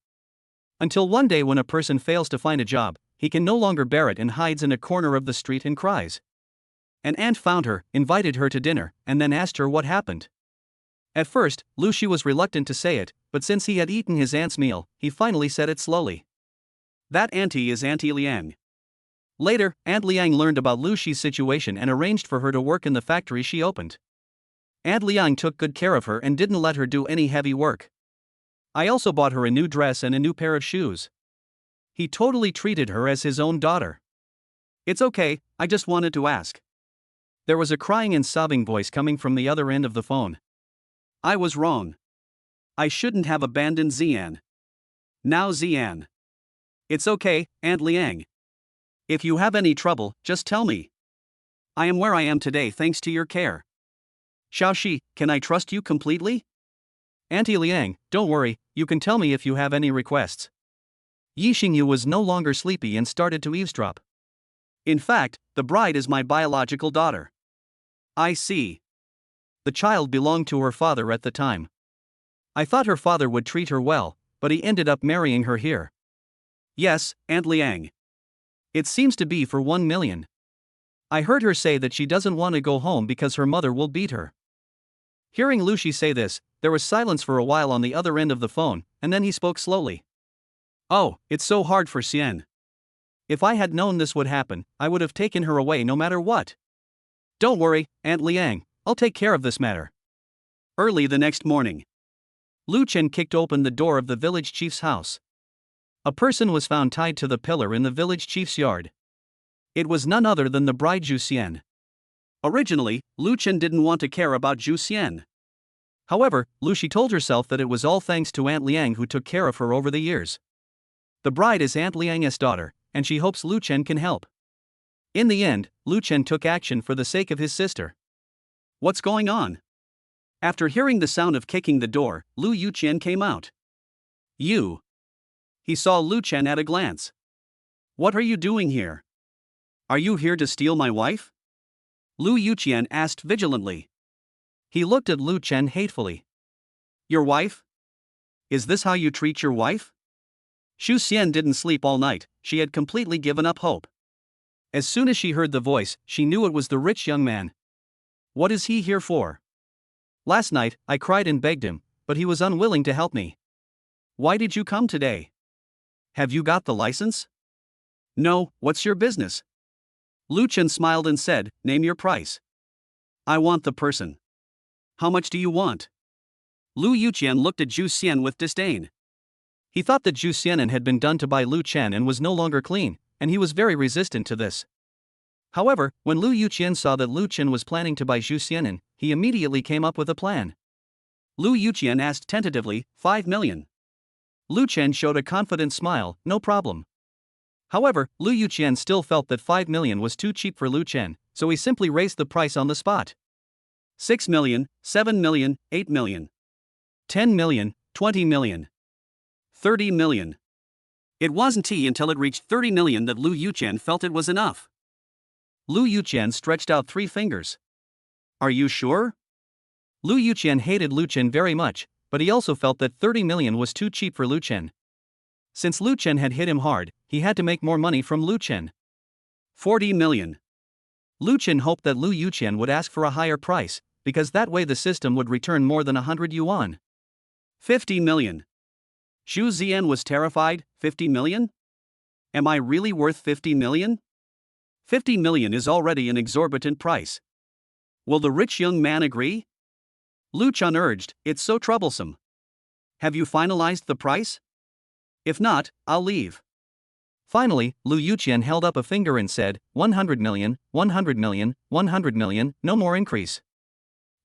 Until one day when a person fails to find a job, he can no longer bear it and hides in a corner of the street and cries. An aunt found her, invited her to dinner, and then asked her what happened. At first, Lu Shi was reluctant to say it, but since he had eaten his aunt's meal, he finally said it slowly. That auntie is Auntie Liang. Later, Aunt Liang learned about Lu Shi's situation and arranged for her to work in the factory she opened. Aunt Liang took good care of her and didn't let her do any heavy work. I also bought her a new dress and a new pair of shoes. He totally treated her as his own daughter. It's okay, I just wanted to ask. There was a crying and sobbing voice coming from the other end of the phone. I was wrong. I shouldn't have abandoned Xian. Now Xian. It's okay, Aunt Liang. If you have any trouble, just tell me. I am where I am today thanks to your care. Xiaoxi, can I trust you completely? Auntie Liang, don't worry, you can tell me if you have any requests. Yi Xingyu was no longer sleepy and started to eavesdrop. In fact, the bride is my biological daughter. I see. The child belonged to her father at the time. I thought her father would treat her well, but he ended up marrying her here. Yes, Aunt Liang. It seems to be for 1 million. I heard her say that she doesn't want to go home because her mother will beat her. Hearing Lu Shi say this, there was silence for a while on the other end of the phone, and then he spoke slowly. Oh, it's so hard for Xian. If I had known this would happen, I would have taken her away no matter what. Don't worry, Aunt Liang, I'll take care of this matter. Early the next morning, Lu Chen kicked open the door of the village chief's house. A person was found tied to the pillar in the village chief's yard. It was none other than the bride Zhu Xian. Originally, Lu Chen didn't want to care about Zhu Xian. However, Lu Shi told herself that it was all thanks to Aunt Liang who took care of her over the years. The bride is Aunt Liang's daughter, and she hopes Lu Chen can help. In the end, Lu Chen took action for the sake of his sister. What's going on? After hearing the sound of kicking the door, Lu Yuqian came out. You. He saw Lu Chen at a glance. What are you doing here? Are you here to steal my wife? Lu Yuqian asked vigilantly. He looked at Lu Chen hatefully. Your wife? Is this how you treat your wife? Xu Xian didn't sleep all night, she had completely given up hope. As soon as she heard the voice, she knew it was the rich young man. What is he here for? Last night, I cried and begged him, but he was unwilling to help me. Why did you come today? Have you got the license? No, what's your business? Lu Chen smiled and said, name your price. I want the person. How much do you want? Lu Yuqian looked at Zhu Xian with disdain. He thought that Zhu Xian had been done to by Lu Chen and was no longer clean, and he was very resistant to this. However, when Lu Yuqian saw that Lu Chen was planning to buy Zhu Xian, he immediately came up with a plan. Lu Yuqian asked tentatively, 5 million. Lu Chen showed a confident smile, no problem. However, Lu Yuqian still felt that 5 million was too cheap for Lu Chen, so he simply raised the price on the spot. 6 million, 7 million, 8 million. 10 million, 20 million. 30 million. It wasn't until it reached 30 million that Lu Yuqian felt it was enough. Lu Yuqian stretched out 3 fingers. Are you sure? Lu Yuqian hated Lu Chen very much, but he also felt that 30 million was too cheap for Lu Chen. Since Lu Chen had hit him hard, he had to make more money from Lu Chen. 40 million. Lu Chen hoped that Lu Yuqian would ask for a higher price, because that way the system would return more than 100 yuan. 50 million. Xu Zian was terrified. 50 million? Am I really worth 50 million? 50 million is already an exorbitant price. Will the rich young man agree? Lu Chen urged, it's so troublesome. Have you finalized the price? If not, I'll leave. Finally, Lu Yuqian held up a finger and said, 100 million, 100 million, 100 million, no more increase.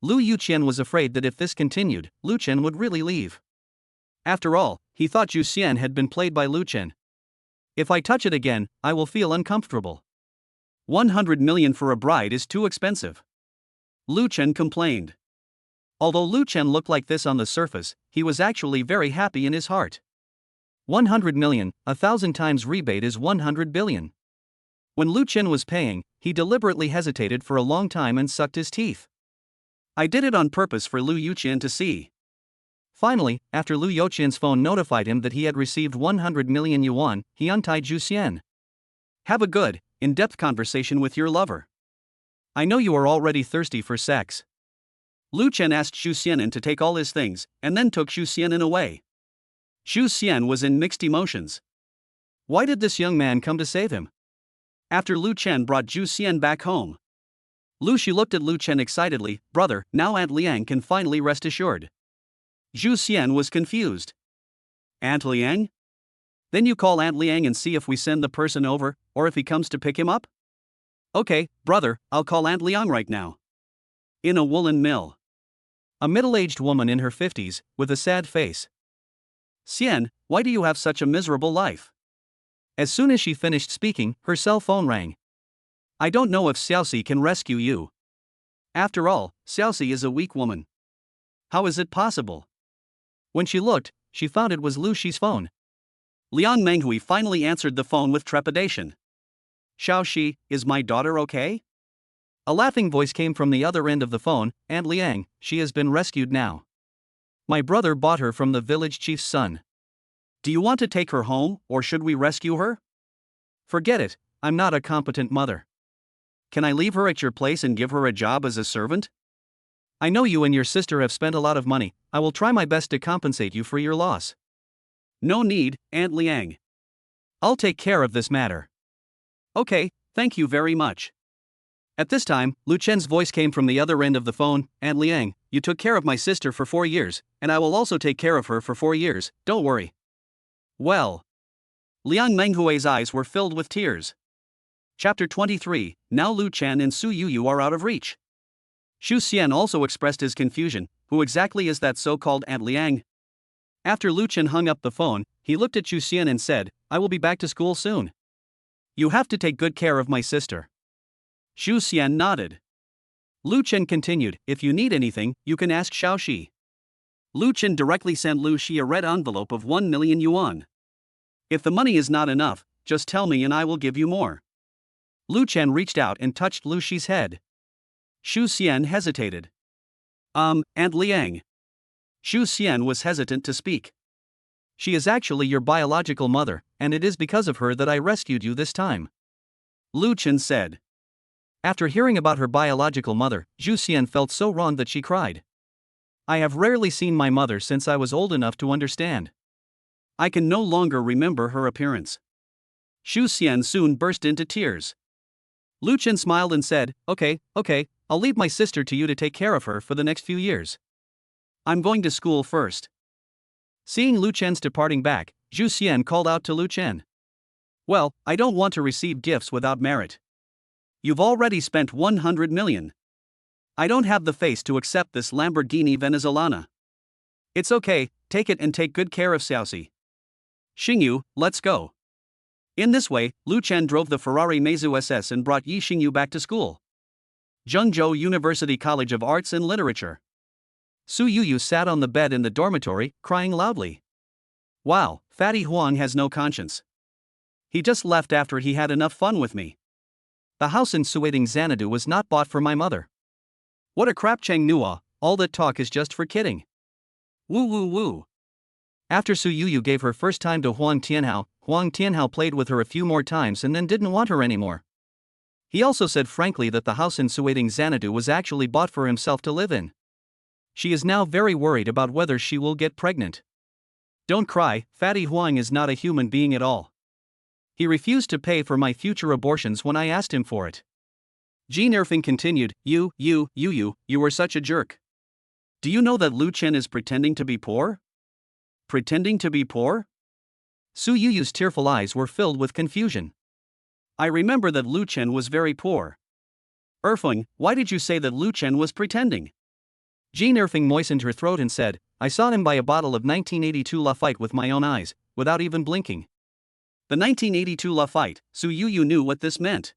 Lu Yuqian was afraid that if this continued, Lu Chen would really leave. After all, he thought Zhu Xian had been played by Lu Chen. If I touch it again, I will feel uncomfortable. 100 million for a bride is too expensive. Lu Chen complained. Although Lu Chen looked like this on the surface, he was actually very happy in his heart. 100 million, 1,000 times rebate is 100 billion. When Lu Chen was paying, he deliberately hesitated for a long time and sucked his teeth. I did it on purpose for Lu Yuqian to see. Finally, after Lu Yuqian's phone notified him that he had received 100 million yuan, he untied Zhu Xian. Have a good, in-depth conversation with your lover. I know you are already thirsty for sex. Lu Chen asked Zhu Xian to take all his things, and then took Zhu Xian away. Zhu Xian was in mixed emotions. Why did this young man come to save him? After Lu Chen brought Zhu Xian back home, Lu Shi looked at Lu Chen excitedly. Brother, now Aunt Liang can finally rest assured. Zhu Xian was confused. Aunt Liang? Then you call Aunt Liang and see if we send the person over, or if he comes to pick him up? Okay, brother, I'll call Aunt Liang right now. In a woolen mill. A middle-aged woman in her 50s, with a sad face. Xian, why do you have such a miserable life? As soon as she finished speaking, her cell phone rang. I don't know if Xiaoxi can rescue you. After all, Xiaoxi is a weak woman. How is it possible? When she looked, she found it was Lu Shi's phone. Liang Menghui finally answered the phone with trepidation. Xiaoxi, is my daughter okay? A laughing voice came from the other end of the phone. Aunt Liang, she has been rescued now. My brother bought her from the village chief's son. Do you want to take her home, or should we rescue her? Forget it, I'm not a competent mother. Can I leave her at your place and give her a job as a servant? I know you and your sister have spent a lot of money. I will try my best to compensate you for your loss. No need, Aunt Liang. I'll take care of this matter. Okay, thank you very much. At this time, Lu Chen's voice came from the other end of the phone. Aunt Liang, you took care of my sister for 4 years, and I will also take care of her for 4 years, don't worry. Well. Liang Menghui's eyes were filled with tears. Chapter 23, Now Lu Chen and Su Yuyu are out of reach. Xu Xian also expressed his confusion. Who exactly is that so-called Aunt Liang? After Lu Chen hung up the phone, he looked at Xu Xian and said, I will be back to school soon. You have to take good care of my sister. Xu Xian nodded. Lu Chen continued, if you need anything, you can ask Xiaoxi. Lu Chen directly sent Lu Shi a red envelope of 1 million yuan. If the money is not enough, just tell me and I will give you more. Lu Chen reached out and touched Lu Shi's head. Xu Xian hesitated. Aunt Liang. Xu Xian was hesitant to speak. She is actually your biological mother, and it is because of her that I rescued you this time. Lu Chen said. After hearing about her biological mother, Xu Xian felt so wrong that she cried. I have rarely seen my mother since I was old enough to understand. I can no longer remember her appearance. Xu Xian soon burst into tears. Lu Chen smiled and said, Okay, I'll leave my sister to you to take care of her for the next few years. I'm going to school first. Seeing Lu Chen's departing back, Xu Xian called out to Lu Chen. Well, I don't want to receive gifts without merit. You've already spent 100 million. I don't have the face to accept this Lamborghini Venezolana. It's okay, take it and take good care of Xiaoxi. Xingyu, let's go. In this way, Lu Chen drove the Ferrari Meizu SS and brought Yi Xingyu back to school. Zhengzhou University College of Arts and Literature. Su Yuyu sat on the bed in the dormitory, crying loudly. Wow, Fatty Huang has no conscience. He just left after he had enough fun with me. The house in Suiting Xanadu was not bought for my mother. What a crap Cheng Nua, all that talk is just for kidding. Woo woo woo. After Su Yuyu gave her first time to Huang Tianhao played with her a few more times and then didn't want her anymore. He also said frankly that the house in Suiting Xanadu was actually bought for himself to live in. She is now very worried about whether she will get pregnant. Don't cry, Fatty Huang is not a human being at all. He refused to pay for my future abortions when I asked him for it. Ji Nerfing continued, you were such a jerk. Do you know that Lu Chen is pretending to be poor? Pretending to be poor? Su Yuyu's tearful eyes were filled with confusion. I remember that Lu Chen was very poor. Erfeng, why did you say that Lu Chen was pretending? Ji Nerfing moistened her throat and said, I saw him buy a bottle of 1982 Lafite with my own eyes, without even blinking. The 1982 Lafite, Su Yuyu knew what this meant.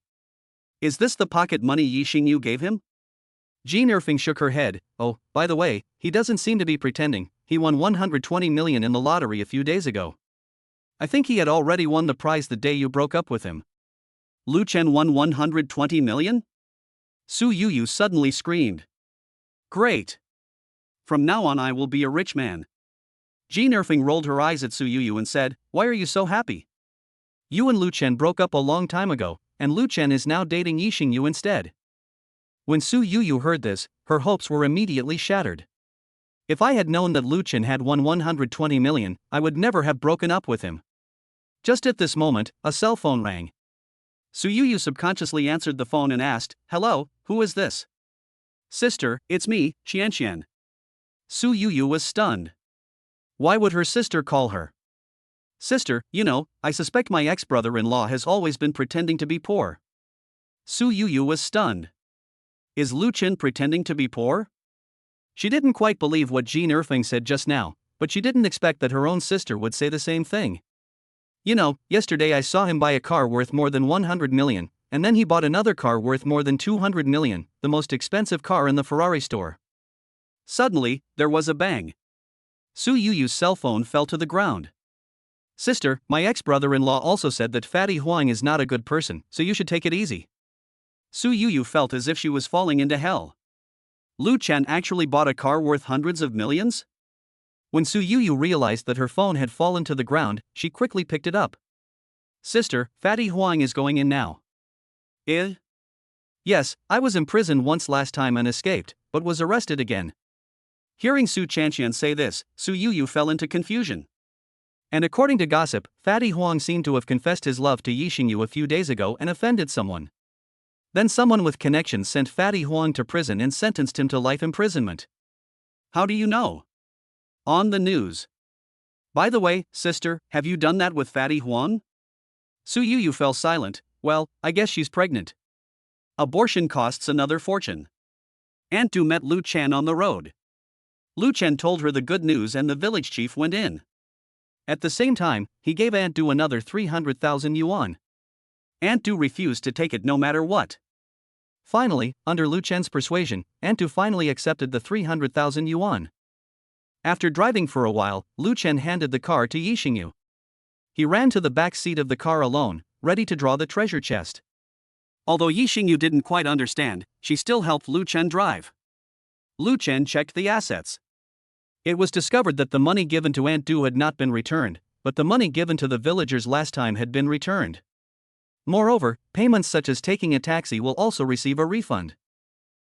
Is this the pocket money Yi Xingyu gave him? Ji Nerfing shook her head. Oh, by the way, he doesn't seem to be pretending, he won 120 million in the lottery a few days ago. I think he had already won the prize the day you broke up with him. Lu Chen won 120 million? Su Yuyu suddenly screamed. Great! From now on I will be a rich man. Ji Nerfing rolled her eyes at Su Yuyu and said, why are you so happy? You and Lu Chen broke up a long time ago, and Lu Chen is now dating Yi Xingyu instead. When Su Yuyu heard this, her hopes were immediately shattered. If I had known that Lu Chen had won 120 million, I would never have broken up with him. Just at this moment, a cell phone rang. Su Yuyu subconsciously answered the phone and asked, hello, who is this? Sister, it's me, Qianqian. Su Yuyu was stunned. Why would her sister call her? Sister, I suspect my ex-brother-in-law has always been pretending to be poor. Su Yuyu was stunned. Is Lu Chen pretending to be poor? She didn't quite believe what Ji Nerfing said just now, but she didn't expect that her own sister would say the same thing. Yesterday I saw him buy a car worth more than 100 million, and then he bought another car worth more than 200 million, the most expensive car in the Ferrari store. Suddenly, there was a bang. Su Yuyu's cell phone fell to the ground. Sister, my ex-brother-in-law also said that Fatty Huang is not a good person, so you should take it easy. Su Yuyu felt as if she was falling into hell. Lu Chen actually bought a car worth hundreds of millions? When Su Yuyu realized that her phone had fallen to the ground, she quickly picked it up. Sister, Fatty Huang is going in now. Yes, I was in prison once last time and escaped, but was arrested again. Hearing Su Qianqian say this, Su Yuyu fell into confusion. And according to gossip, Fatty Huang seemed to have confessed his love to Yi Xingyu a few days ago and offended someone. Then someone with connections sent Fatty Huang to prison and sentenced him to life imprisonment. How do you know? On the news. By the way, sister, have you done that with Fatty Huang? Su Yuyu fell silent. Well, I guess she's pregnant. Abortion costs another fortune. Aunt Du met Lu Chen on the road. Lu Chen told her the good news and the village chief went in. At the same time, he gave Aunt Du another 300,000 yuan. Aunt Du refused to take it no matter what. Finally, under Lu Chen's persuasion, Aunt Du finally accepted the 300,000 yuan. After driving for a while, Lu Chen handed the car to Yi Xingyu. He ran to the back seat of the car alone, ready to draw the treasure chest. Although Yi Xingyu didn't quite understand, she still helped Lu Chen drive. Lu Chen checked the assets. It was discovered that the money given to Aunt Du had not been returned, but the money given to the villagers last time had been returned. Moreover, payments such as taking a taxi will also receive a refund.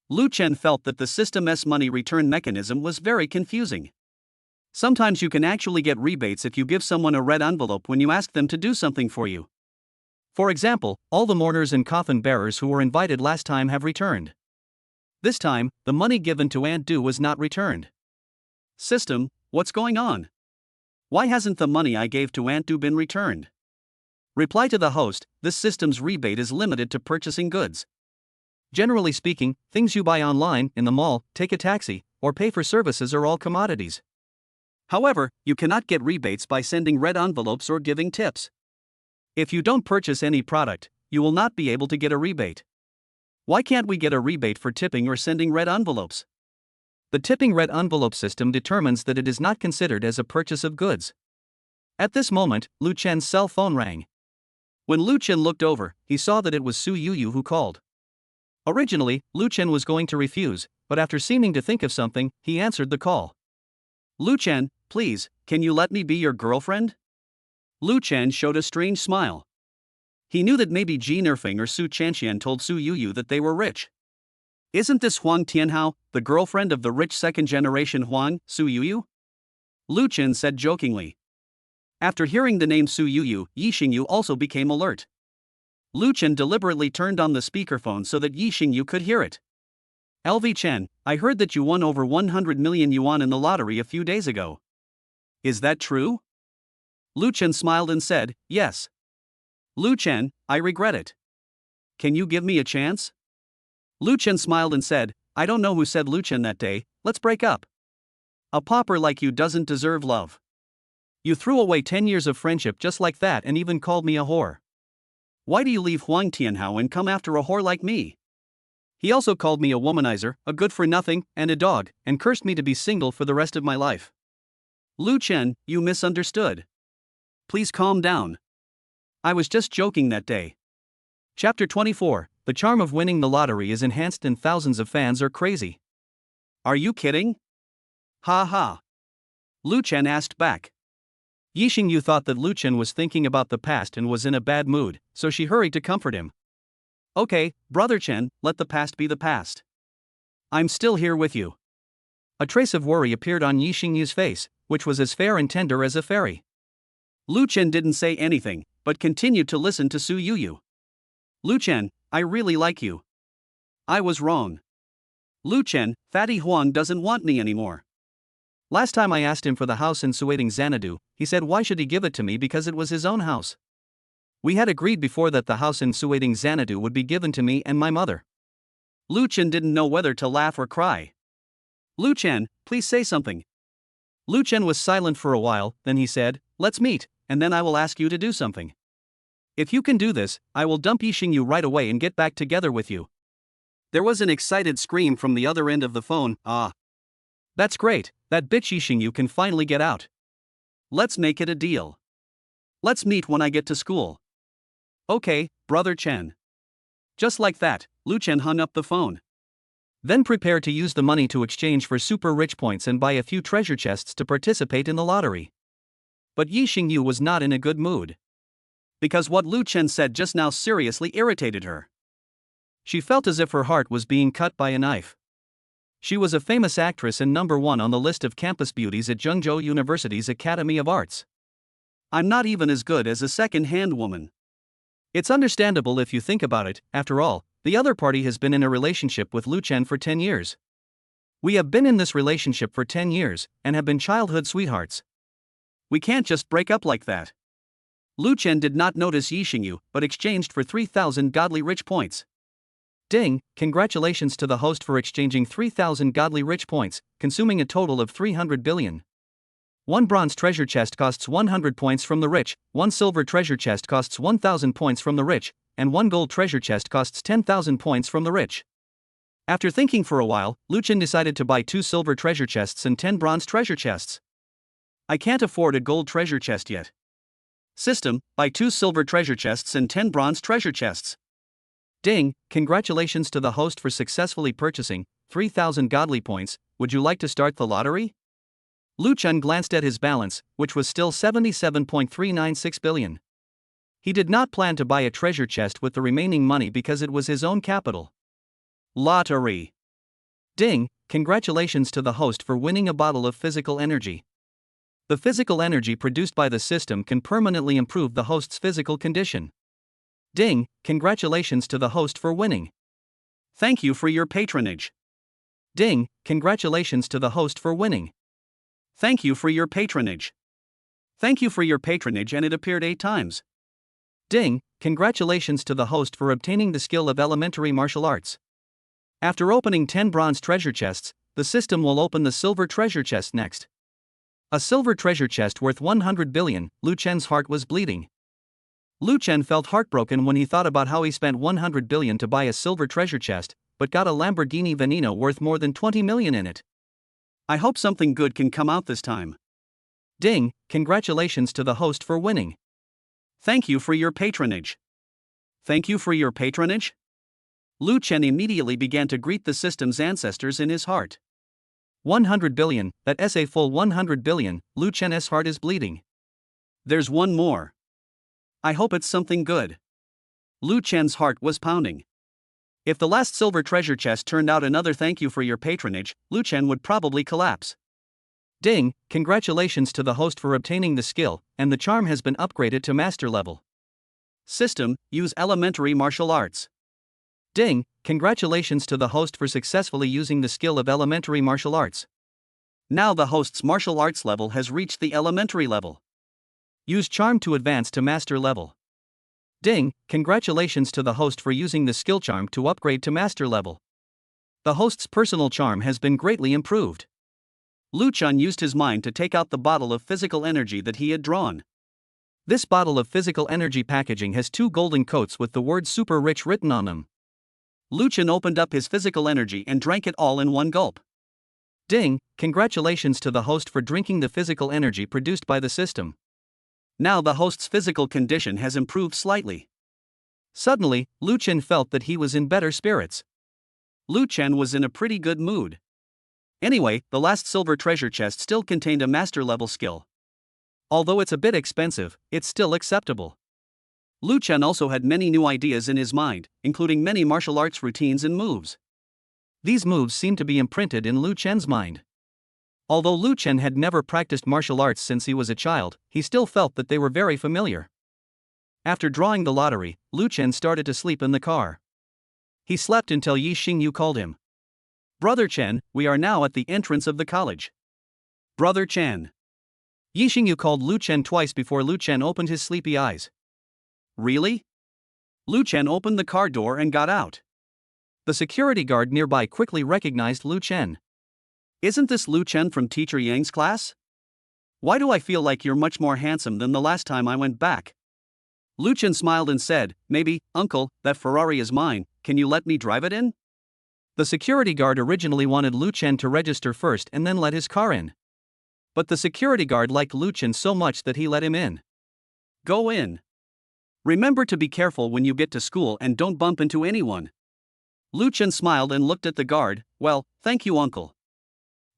Lu Chen felt that the system's money return mechanism was very confusing. Sometimes you can actually get rebates if you give someone a red envelope when you ask them to do something for you. For example, all the mourners and coffin bearers who were invited last time have returned. This time, the money given to Aunt Du was not returned. System, what's going on? Why hasn't the money I gave to Aunt Du been returned? Reply to the host, this system's rebate is limited to purchasing goods. Generally speaking, things you buy online, in the mall, take a taxi, or pay for services are all commodities. However, you cannot get rebates by sending red envelopes or giving tips. If you don't purchase any product, you will not be able to get a rebate. Why can't we get a rebate for tipping or sending red envelopes? The tipping red envelope system determines that it is not considered as a purchase of goods. At this moment, Lu Chen's cell phone rang. When Lu Chen looked over, he saw that it was Su Yuyu who called. Originally, Lu Chen was going to refuse, but after seeming to think of something, he answered the call. Lu Chen, please, can you let me be your girlfriend? Lu Chen showed a strange smile. He knew that maybe Ji Nerfing or Su Chanxian told Su Yuyu that they were rich. Isn't this Huang Tianhao, the girlfriend of the rich second-generation Huang, Su Yuyu? Lu Chen said jokingly. After hearing the name Su Yuyu, Yi Xingyu also became alert. Lu Chen deliberately turned on the speakerphone so that Yi Xingyu could hear it. LV Chen, I heard that you won over 100 million yuan in the lottery a few days ago. Is that true? Lu Chen smiled and said, yes. Lu Chen, I regret it. Can you give me a chance? Lu Chen smiled and said, I don't know who said Lu Chen that day, let's break up. A pauper like you doesn't deserve love. You threw away 10 years of friendship just like that and even called me a whore. Why do you leave Huang Tianhao and come after a whore like me? He also called me a womanizer, a good-for-nothing, and a dog, and cursed me to be single for the rest of my life. Lu Chen, you misunderstood. Please calm down. I was just joking that day. Chapter 24, The charm of winning the lottery is enhanced and thousands of fans are crazy. Are you kidding? Ha ha. Lu Chen asked back. Yi Xingyu thought that Lu Chen was thinking about the past and was in a bad mood, so she hurried to comfort him. Okay, brother Chen, let the past be the past. I'm still here with you. A trace of worry appeared on Yi Xingyu's face, which was as fair and tender as a fairy. Lu Chen didn't say anything, but continued to listen to Su Yuyu. Lu Chen, I really like you. I was wrong. Lu Chen, Fatty Huang doesn't want me anymore. Last time I asked him for the house in Suiting Xanadu, he said why should he give it to me because it was his own house. We had agreed before that the house in Suiting Xanadu would be given to me and my mother. Lu Chen didn't know whether to laugh or cry. Lu Chen, please say something. Lu Chen was silent for a while, then he said, let's meet, and then I will ask you to do something. If you can do this, I will dump Yi Xingyu right away and get back together with you. There was an excited scream from the other end of the phone. Ah. That's great, that bitch Yi Xingyu can finally get out. Let's make it a deal. Let's meet when I get to school. Okay, brother Chen. Just like that, Lu Chen hung up the phone. Then prepared to use the money to exchange for super rich points and buy a few treasure chests to participate in the lottery. But Yi Xingyu was not in a good mood. Because what Lu Chen said just now seriously irritated her. She felt as if her heart was being cut by a knife. She was a famous actress and #1 on the list of campus beauties at Zhengzhou University's Academy of Arts. I'm not even as good as a second-hand woman. It's understandable if you think about it, after all, the other party has been in a relationship with Lu Chen for 10 years. We have been in this relationship for 10 years, and have been childhood sweethearts. We can't just break up like that. Lu Chen did not notice Yi Xingyu, but exchanged for 3,000 godly rich points. Ding, congratulations to the host for exchanging 3,000 godly rich points, consuming a total of 300 billion. One bronze treasure chest costs 100 points from the rich, one silver treasure chest costs 1,000 points from the rich, and one gold treasure chest costs 10,000 points from the rich. After thinking for a while, Lu Chen decided to buy 2 silver treasure chests and 10 bronze treasure chests. I can't afford a gold treasure chest yet. System, buy 2 silver treasure chests and 10 bronze treasure chests. Ding, congratulations to the host for successfully purchasing 3,000 godly points. Would you like to start the lottery? Lu Chen glanced at his balance, which was still 77.396 billion. He did not plan to buy a treasure chest with the remaining money because it was his own capital. Lottery. Ding, congratulations to the host for winning a bottle of physical energy. The physical energy produced by the system can permanently improve the host's physical condition. Ding, congratulations to the host for winning. Thank you for your patronage. Ding, congratulations to the host for winning. Thank you for your patronage. Thank you for your patronage, and it appeared 8 times. Ding, congratulations to the host for obtaining the skill of elementary martial arts. After opening 10 bronze treasure chests, the system will open the silver treasure chest next. A silver treasure chest worth 100 billion, Lu Chen's heart was bleeding. Lu Chen felt heartbroken when he thought about how he spent 100 billion to buy a silver treasure chest, but got a Lamborghini Veneno worth more than 20 million in it. I hope something good can come out this time. Ding, congratulations to the host for winning. Thank you for your patronage. Thank you for your patronage? Lu Chen immediately began to greet the system's ancestors in his heart. 100 billion, that's a full 100 billion, Lu Chen's heart is bleeding. There's one more. I hope it's something good. Lu Chen's heart was pounding. If the last silver treasure chest turned out another thank you for your patronage, Lu Chen would probably collapse. Ding, congratulations to the host for obtaining the skill, and the charm has been upgraded to master level. System, use elementary martial arts. Ding, congratulations to the host for successfully using the skill of elementary martial arts. Now the host's martial arts level has reached the elementary level. Use charm to advance to master level. Ding, congratulations to the host for using the skill charm to upgrade to master level. The host's personal charm has been greatly improved. Lu Chen used his mind to take out the bottle of physical energy that he had drawn. This bottle of physical energy packaging has 2 golden coats with the word super rich written on them. Lu Chen opened up his physical energy and drank it all in one gulp. Ding, congratulations to the host for drinking the physical energy produced by the system. Now the host's physical condition has improved slightly. Suddenly, Lu Chen felt that he was in better spirits. Lu Chen was in a pretty good mood. Anyway, the last silver treasure chest still contained a master level skill. Although it's a bit expensive, it's still acceptable. Lu Chen also had many new ideas in his mind, including many martial arts routines and moves. These moves seemed to be imprinted in Lu Chen's mind. Although Lu Chen had never practiced martial arts since he was a child, he still felt that they were very familiar. After drawing the lottery, Lu Chen started to sleep in the car. He slept until Yi Xingyu called him. Brother Chen, we are now at the entrance of the college. Brother Chen. Yi Xingyu called Lu Chen twice before Lu Chen opened his sleepy eyes. Really? Lu Chen opened the car door and got out. The security guard nearby quickly recognized Lu Chen. Isn't this Lu Chen from Teacher Yang's class? Why do I feel like you're much more handsome than the last time I went back? Lu Chen smiled and said, maybe, uncle, that Ferrari is mine, can you let me drive it in? The security guard originally wanted Lu Chen to register first and then let his car in. But the security guard liked Lu Chen so much that he let him in. Go in. Remember to be careful when you get to school and don't bump into anyone. Lu Chen smiled and looked at the guard, well, thank you uncle.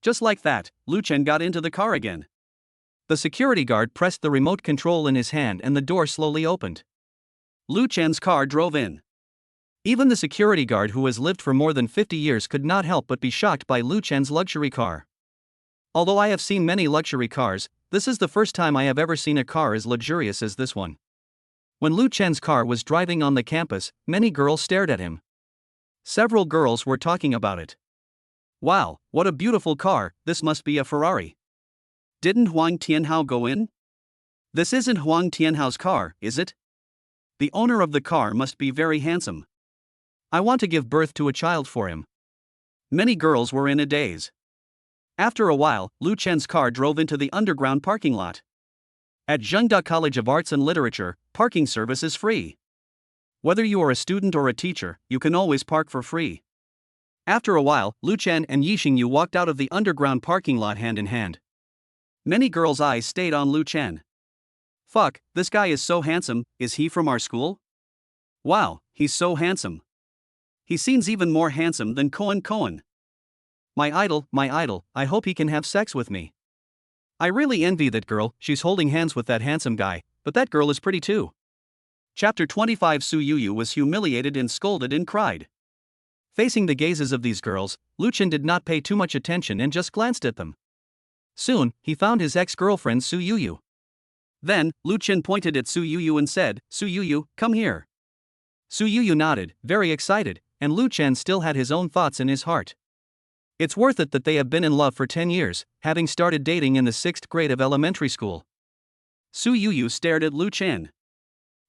Just like that, Lu Chen got into the car again. The security guard pressed the remote control in his hand and the door slowly opened. Lu Chen's car drove in. Even the security guard who has lived for more than 50 years could not help but be shocked by Lu Chen's luxury car. Although I have seen many luxury cars, this is the first time I have ever seen a car as luxurious as this one. When Lu Chen's car was driving on the campus, many girls stared at him. Several girls were talking about it. Wow, what a beautiful car, this must be a Ferrari. Didn't Huang Tianhao go in? This isn't Huang Tianhao's car, is it? The owner of the car must be very handsome. I want to give birth to a child for him. Many girls were in a daze. After a while, Lu Chen's car drove into the underground parking lot. At Zhengda College of Arts and Literature, parking service is free. Whether you are a student or a teacher, you can always park for free. After a while, Lu Chen and Yi Xingyu walked out of the underground parking lot hand in hand. Many girls' eyes stayed on Lu Chen. Fuck, this guy is so handsome, is he from our school? Wow, he's so handsome. He seems even more handsome than Cohen. My idol, I hope he can have sex with me. I really envy that girl, she's holding hands with that handsome guy, but that girl is pretty too. Chapter 25 Su Yuyu was humiliated and scolded and cried. Facing the gazes of these girls, Lu Chen did not pay too much attention and just glanced at them. Soon, he found his ex-girlfriend Su Yuyu. Then, Lu Chen pointed at Su Yuyu and said, Su Yuyu, come here. Su Yuyu nodded, very excited, and Lu Chen still had his own thoughts in his heart. It's worth it that they have been in love for 10 years, having started dating in the 6th grade of elementary school. Su Yuyu stared at Lu Chen.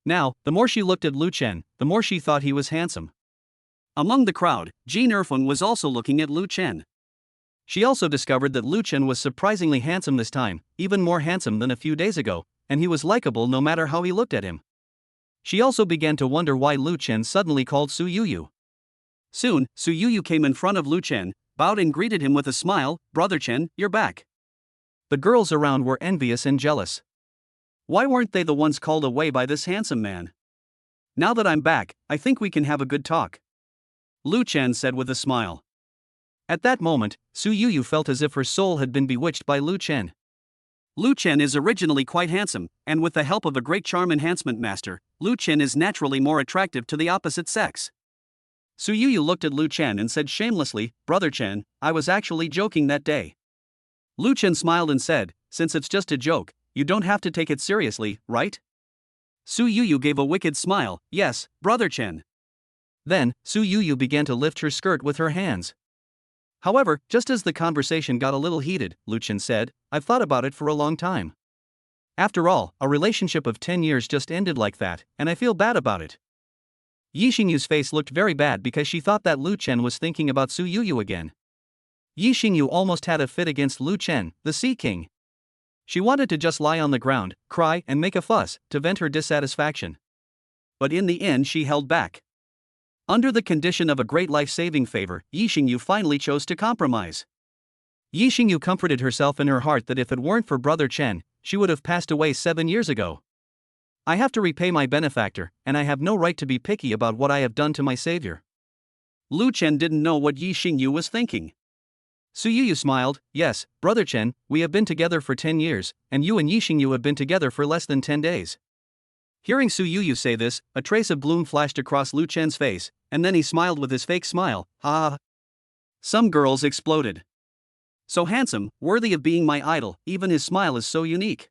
Now, the more she looked at Lu Chen, the more she thought he was handsome. Among the crowd, Jean Erfeng was also looking at Lu Chen. She also discovered that Lu Chen was surprisingly handsome this time, even more handsome than a few days ago, and he was likable no matter how he looked at him. She also began to wonder why Lu Chen suddenly called Su Yuyu. Soon, Su Yuyu came in front of Lu Chen, bowed and greeted him with a smile, Brother Chen, you're back. The girls around were envious and jealous. Why weren't they the ones called away by this handsome man? Now that I'm back, I think we can have a good talk. Lu Chen said with a smile. At that moment, Su Yuyu felt as if her soul had been bewitched by Lu Chen. Lu Chen is originally quite handsome, and with the help of a great charm enhancement master, Lu Chen is naturally more attractive to the opposite sex. Su Yuyu looked at Lu Chen and said shamelessly, "Brother Chen, I was actually joking that day." Lu Chen smiled and said, "Since it's just a joke, you don't have to take it seriously, right?" Su Yuyu gave a wicked smile, "Yes, Brother Chen." Then, Su Yuyu began to lift her skirt with her hands. However, just as the conversation got a little heated, Lu Chen said, "I've thought about it for a long time. After all, a relationship of 10 years just ended like that, and I feel bad about it." Yi Xingyu's face looked very bad because she thought that Lu Chen was thinking about Su Yuyu again. Yi Xingyu almost had a fit against Lu Chen, the Sea King. She wanted to just lie on the ground, cry, and make a fuss to vent her dissatisfaction. But in the end, she held back. Under the condition of a great life-saving favor, Yi Xingyu finally chose to compromise. Yi Xingyu comforted herself in her heart that if it weren't for Brother Chen, she would have passed away 7 years ago. "I have to repay my benefactor, and I have no right to be picky about what I have done to my savior." Lu Chen didn't know what Yi Xingyu was thinking. Su Yuyu smiled, "Yes, Brother Chen, we have been together for 10 years, and you and Yi Xingyu have been together for less than 10 days. Hearing Su Yuyu say this, a trace of bloom flashed across Lu Chen's face, and then he smiled with his fake smile, "Ha ha." Some girls exploded. "So handsome, worthy of being my idol, even his smile is so unique.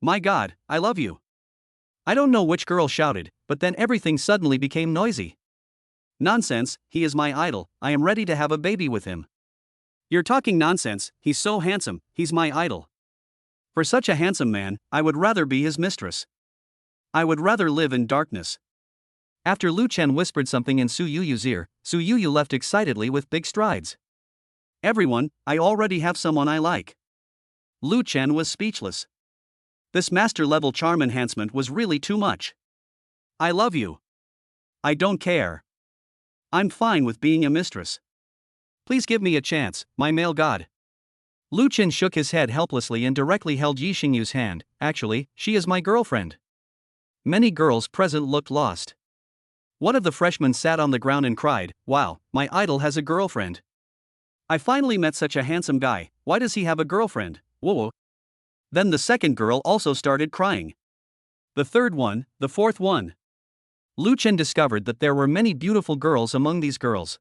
My God, I love you." I don't know which girl shouted, but then everything suddenly became noisy. "Nonsense, he is my idol, I am ready to have a baby with him." "You're talking nonsense, he's so handsome, he's my idol. For such a handsome man, I would rather be his mistress. I would rather live in darkness." After Lu Chen whispered something in Su Yuyu's ear, Su Yuyu left excitedly with big strides. "Everyone, I already have someone I like." Lu Chen was speechless. This master-level charm enhancement was really too much. "I love you. I don't care. I'm fine with being a mistress. Please give me a chance, my male god." Lu Chen shook his head helplessly and directly held Yi Xingyu's hand. "Actually, she is my girlfriend." Many girls present looked lost. One of the freshmen sat on the ground and cried, "Wow, my idol has a girlfriend. I finally met such a handsome guy, why does he have a girlfriend? Whoa." Then the second girl also started crying. The third one, the fourth one. Lu Chen discovered that there were many beautiful girls among these girls.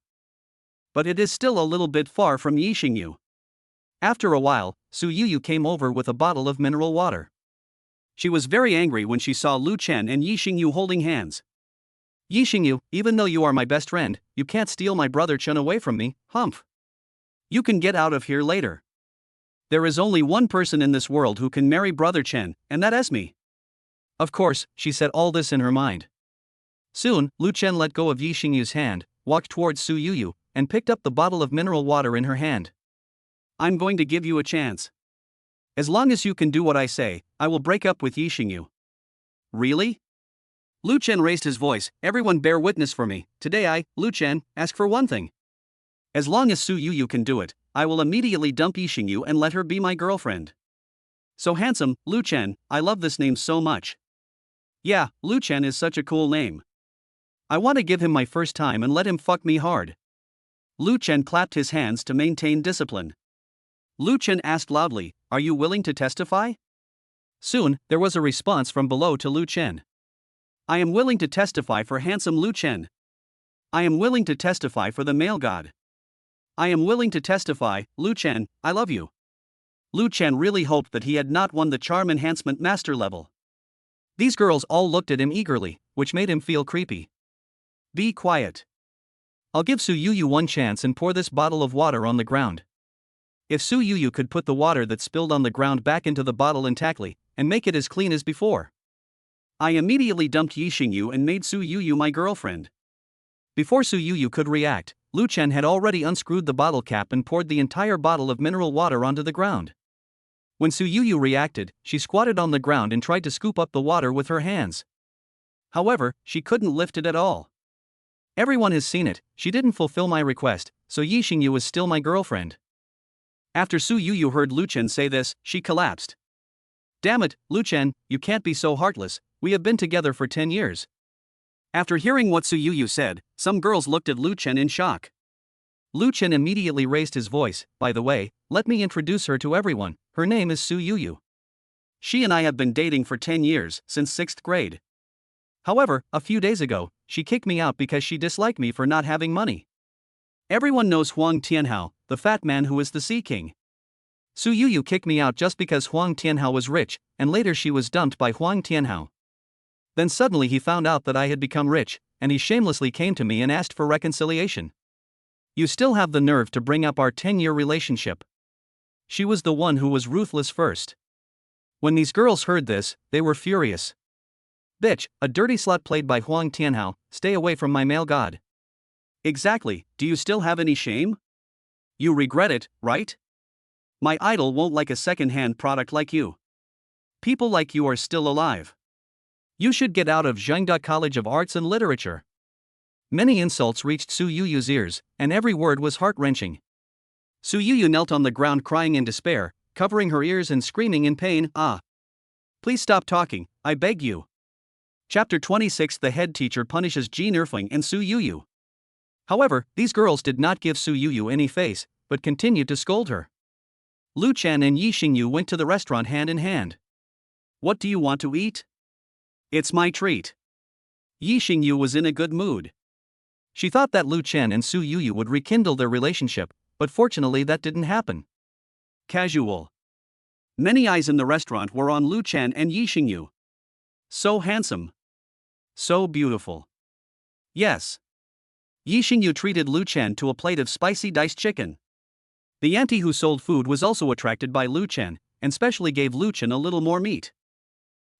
But it is still a little bit far from Yi Xingyu. After a while, Su Yuyu came over with a bottle of mineral water. She was very angry when she saw Lu Chen and Yi Xingyu holding hands. "Yi Xingyu, even though you are my best friend, you can't steal my brother Chen away from me, humph. You can get out of here later. There is only one person in this world who can marry Brother Chen, and that is me." Of course, she said all this in her mind. Soon, Lu Chen let go of Yi Xingyu's hand, walked towards Su Yuyu, and picked up the bottle of mineral water in her hand. "I'm going to give you a chance. As long as you can do what I say, I will break up with Yi Xingyu." "Really?" Lu Chen raised his voice, "Everyone bear witness for me, today I, Lu Chen, ask for one thing. As long as Su Yuyu can do it, I will immediately dump Yi Xingyu and let her be my girlfriend." "So handsome, Lu Chen, I love this name so much. Yeah, Lu Chen is such a cool name. I want to give him my first time and let him fuck me hard." Lu Chen clapped his hands to maintain discipline. Lu Chen asked loudly, "Are you willing to testify?" Soon, there was a response from below to Lu Chen. "I am willing to testify for handsome Lu Chen. I am willing to testify for the male god. I am willing to testify, Lu Chen, I love you." Lu Chen really hoped that he had not won the charm enhancement master level. These girls all looked at him eagerly, which made him feel creepy. "Be quiet. I'll give Su Yuyu one chance and pour this bottle of water on the ground. If Su Yuyu could put the water that spilled on the ground back into the bottle intactly, and make it as clean as before." I immediately dumped Yi Xingyu and made Su Yuyu my girlfriend. Before Su Yuyu could react, Lu Chen had already unscrewed the bottle cap and poured the entire bottle of mineral water onto the ground. When Su Yuyu reacted, she squatted on the ground and tried to scoop up the water with her hands. However, she couldn't lift it at all. "Everyone has seen it, she didn't fulfill my request, so Yi Xingyu is still my girlfriend." After Su Yuyu heard Lu Chen say this, she collapsed. "Damn it, Lu Chen, you can't be so heartless, we have been together for 10 years. After hearing what Su Yuyu said, some girls looked at Lu Chen in shock. Lu Chen immediately raised his voice, "By the way, let me introduce her to everyone, her name is Su Yuyu. She and I have been dating for 10 years, since 6th grade. However, a few days ago, she kicked me out because she disliked me for not having money. Everyone knows Huang Tianhao, the fat man who is the Sea King. Su Yuyu kicked me out just because Huang Tianhao was rich, and later she was dumped by Huang Tianhao. Then suddenly he found out that I had become rich, and he shamelessly came to me and asked for reconciliation. You still have the nerve to bring up our 10-year relationship. She was the one who was ruthless first. When these girls heard this, they were furious. Bitch, a dirty slut played by Huang Tianhao, stay away from my male god. Exactly, do you still have any shame? You regret it, right? My idol won't like a second-hand product like you. People like you are still alive. You should get out of Zhengda College of Arts and Literature. Many insults reached Su Yuyu's ears, and every word was heart-wrenching. Su Yuyu knelt on the ground crying in despair, covering her ears and screaming in pain, "Ah! Please stop talking, I beg you." Chapter 26 The head teacher punishes Ji Nerfling and Su Yuyu. However, these girls did not give Su Yuyu any face, but continued to scold her. Lu Chen and Yi Xingyu went to the restaurant hand in hand. What do you want to eat? It's my treat. Yi Xingyu was in a good mood. She thought that Lu Chen and Su Yuyu would rekindle their relationship, but fortunately that didn't happen. Casual. Many eyes in the restaurant were on Lu Chen and Yi Xingyu. So handsome. So beautiful. Yes. Yi Xingyu treated Lu Chen to a plate of spicy diced chicken. The auntie who sold food was also attracted by Lu Chen, and specially gave Lu Chen a little more meat.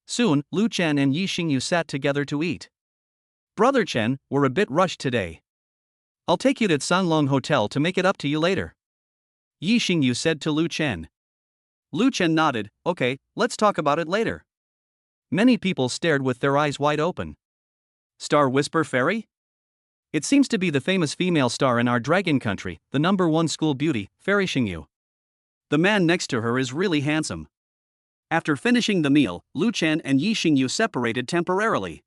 Soon, Lu Chen and Yi Xingyu sat together to eat. Brother Chen, we're a bit rushed today. I'll take you to Sanglong Hotel to make it up to you later. Yi Xingyu said to Lu Chen. Lu Chen nodded, okay, let's talk about it later. Many people stared with their eyes wide open. Star Whisper Fairy? It seems to be the famous female star in our dragon country, the #1 school beauty, Fairy Xingyu. The man next to her is really handsome. After finishing the meal, Lu Chen and Yi Xingyu separated temporarily.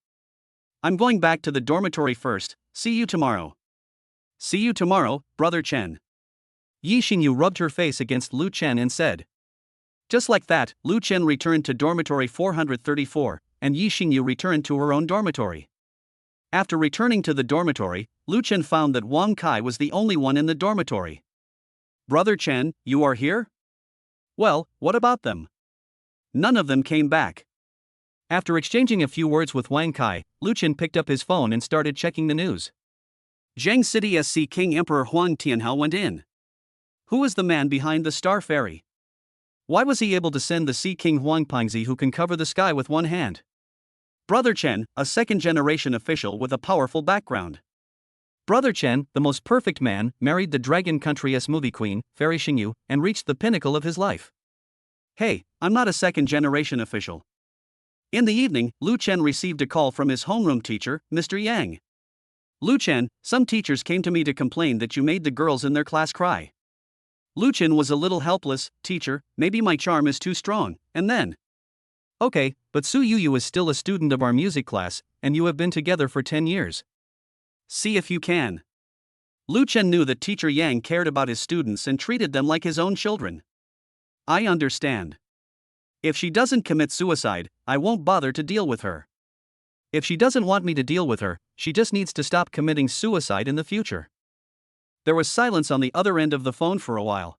I'm going back to the dormitory first, see you tomorrow. See you tomorrow, Brother Chen. Yi Xingyu rubbed her face against Lu Chen and said. Just like that, Lu Chen returned to dormitory 434, and Yi Xingyu returned to her own dormitory. After returning to the dormitory, Lu Chen found that Wang Kai was the only one in the dormitory. Brother Chen, you are here? Well, what about them? None of them came back. After exchanging a few words with Wang Kai, Lu Chen picked up his phone and started checking the news. Zhang City SC King Emperor Huang Tianhao went in. Who is the man behind the Star Fairy? Why was he able to send the Sea King Huang Pingzi who can cover the sky with one hand? Brother Chen, a second-generation official with a powerful background. Brother Chen, the most perfect man, married the Dragon Country's movie queen, Fairy Xingyu, and reached the pinnacle of his life. Hey, I'm not a second-generation official. In the evening, Lu Chen received a call from his homeroom teacher, Mr. Yang. Lu Chen, some teachers came to me to complain that you made the girls in their class cry. Lu Chen was a little helpless, teacher, maybe my charm is too strong, and then. Okay, but Su Yuyu is still a student of our music class, and you have been together for 10 years. See if you can. Lu Chen knew that teacher Yang cared about his students and treated them like his own children. I understand. If she doesn't commit suicide, I won't bother to deal with her. If she doesn't want me to deal with her, she just needs to stop committing suicide in the future. There was silence on the other end of the phone for a while.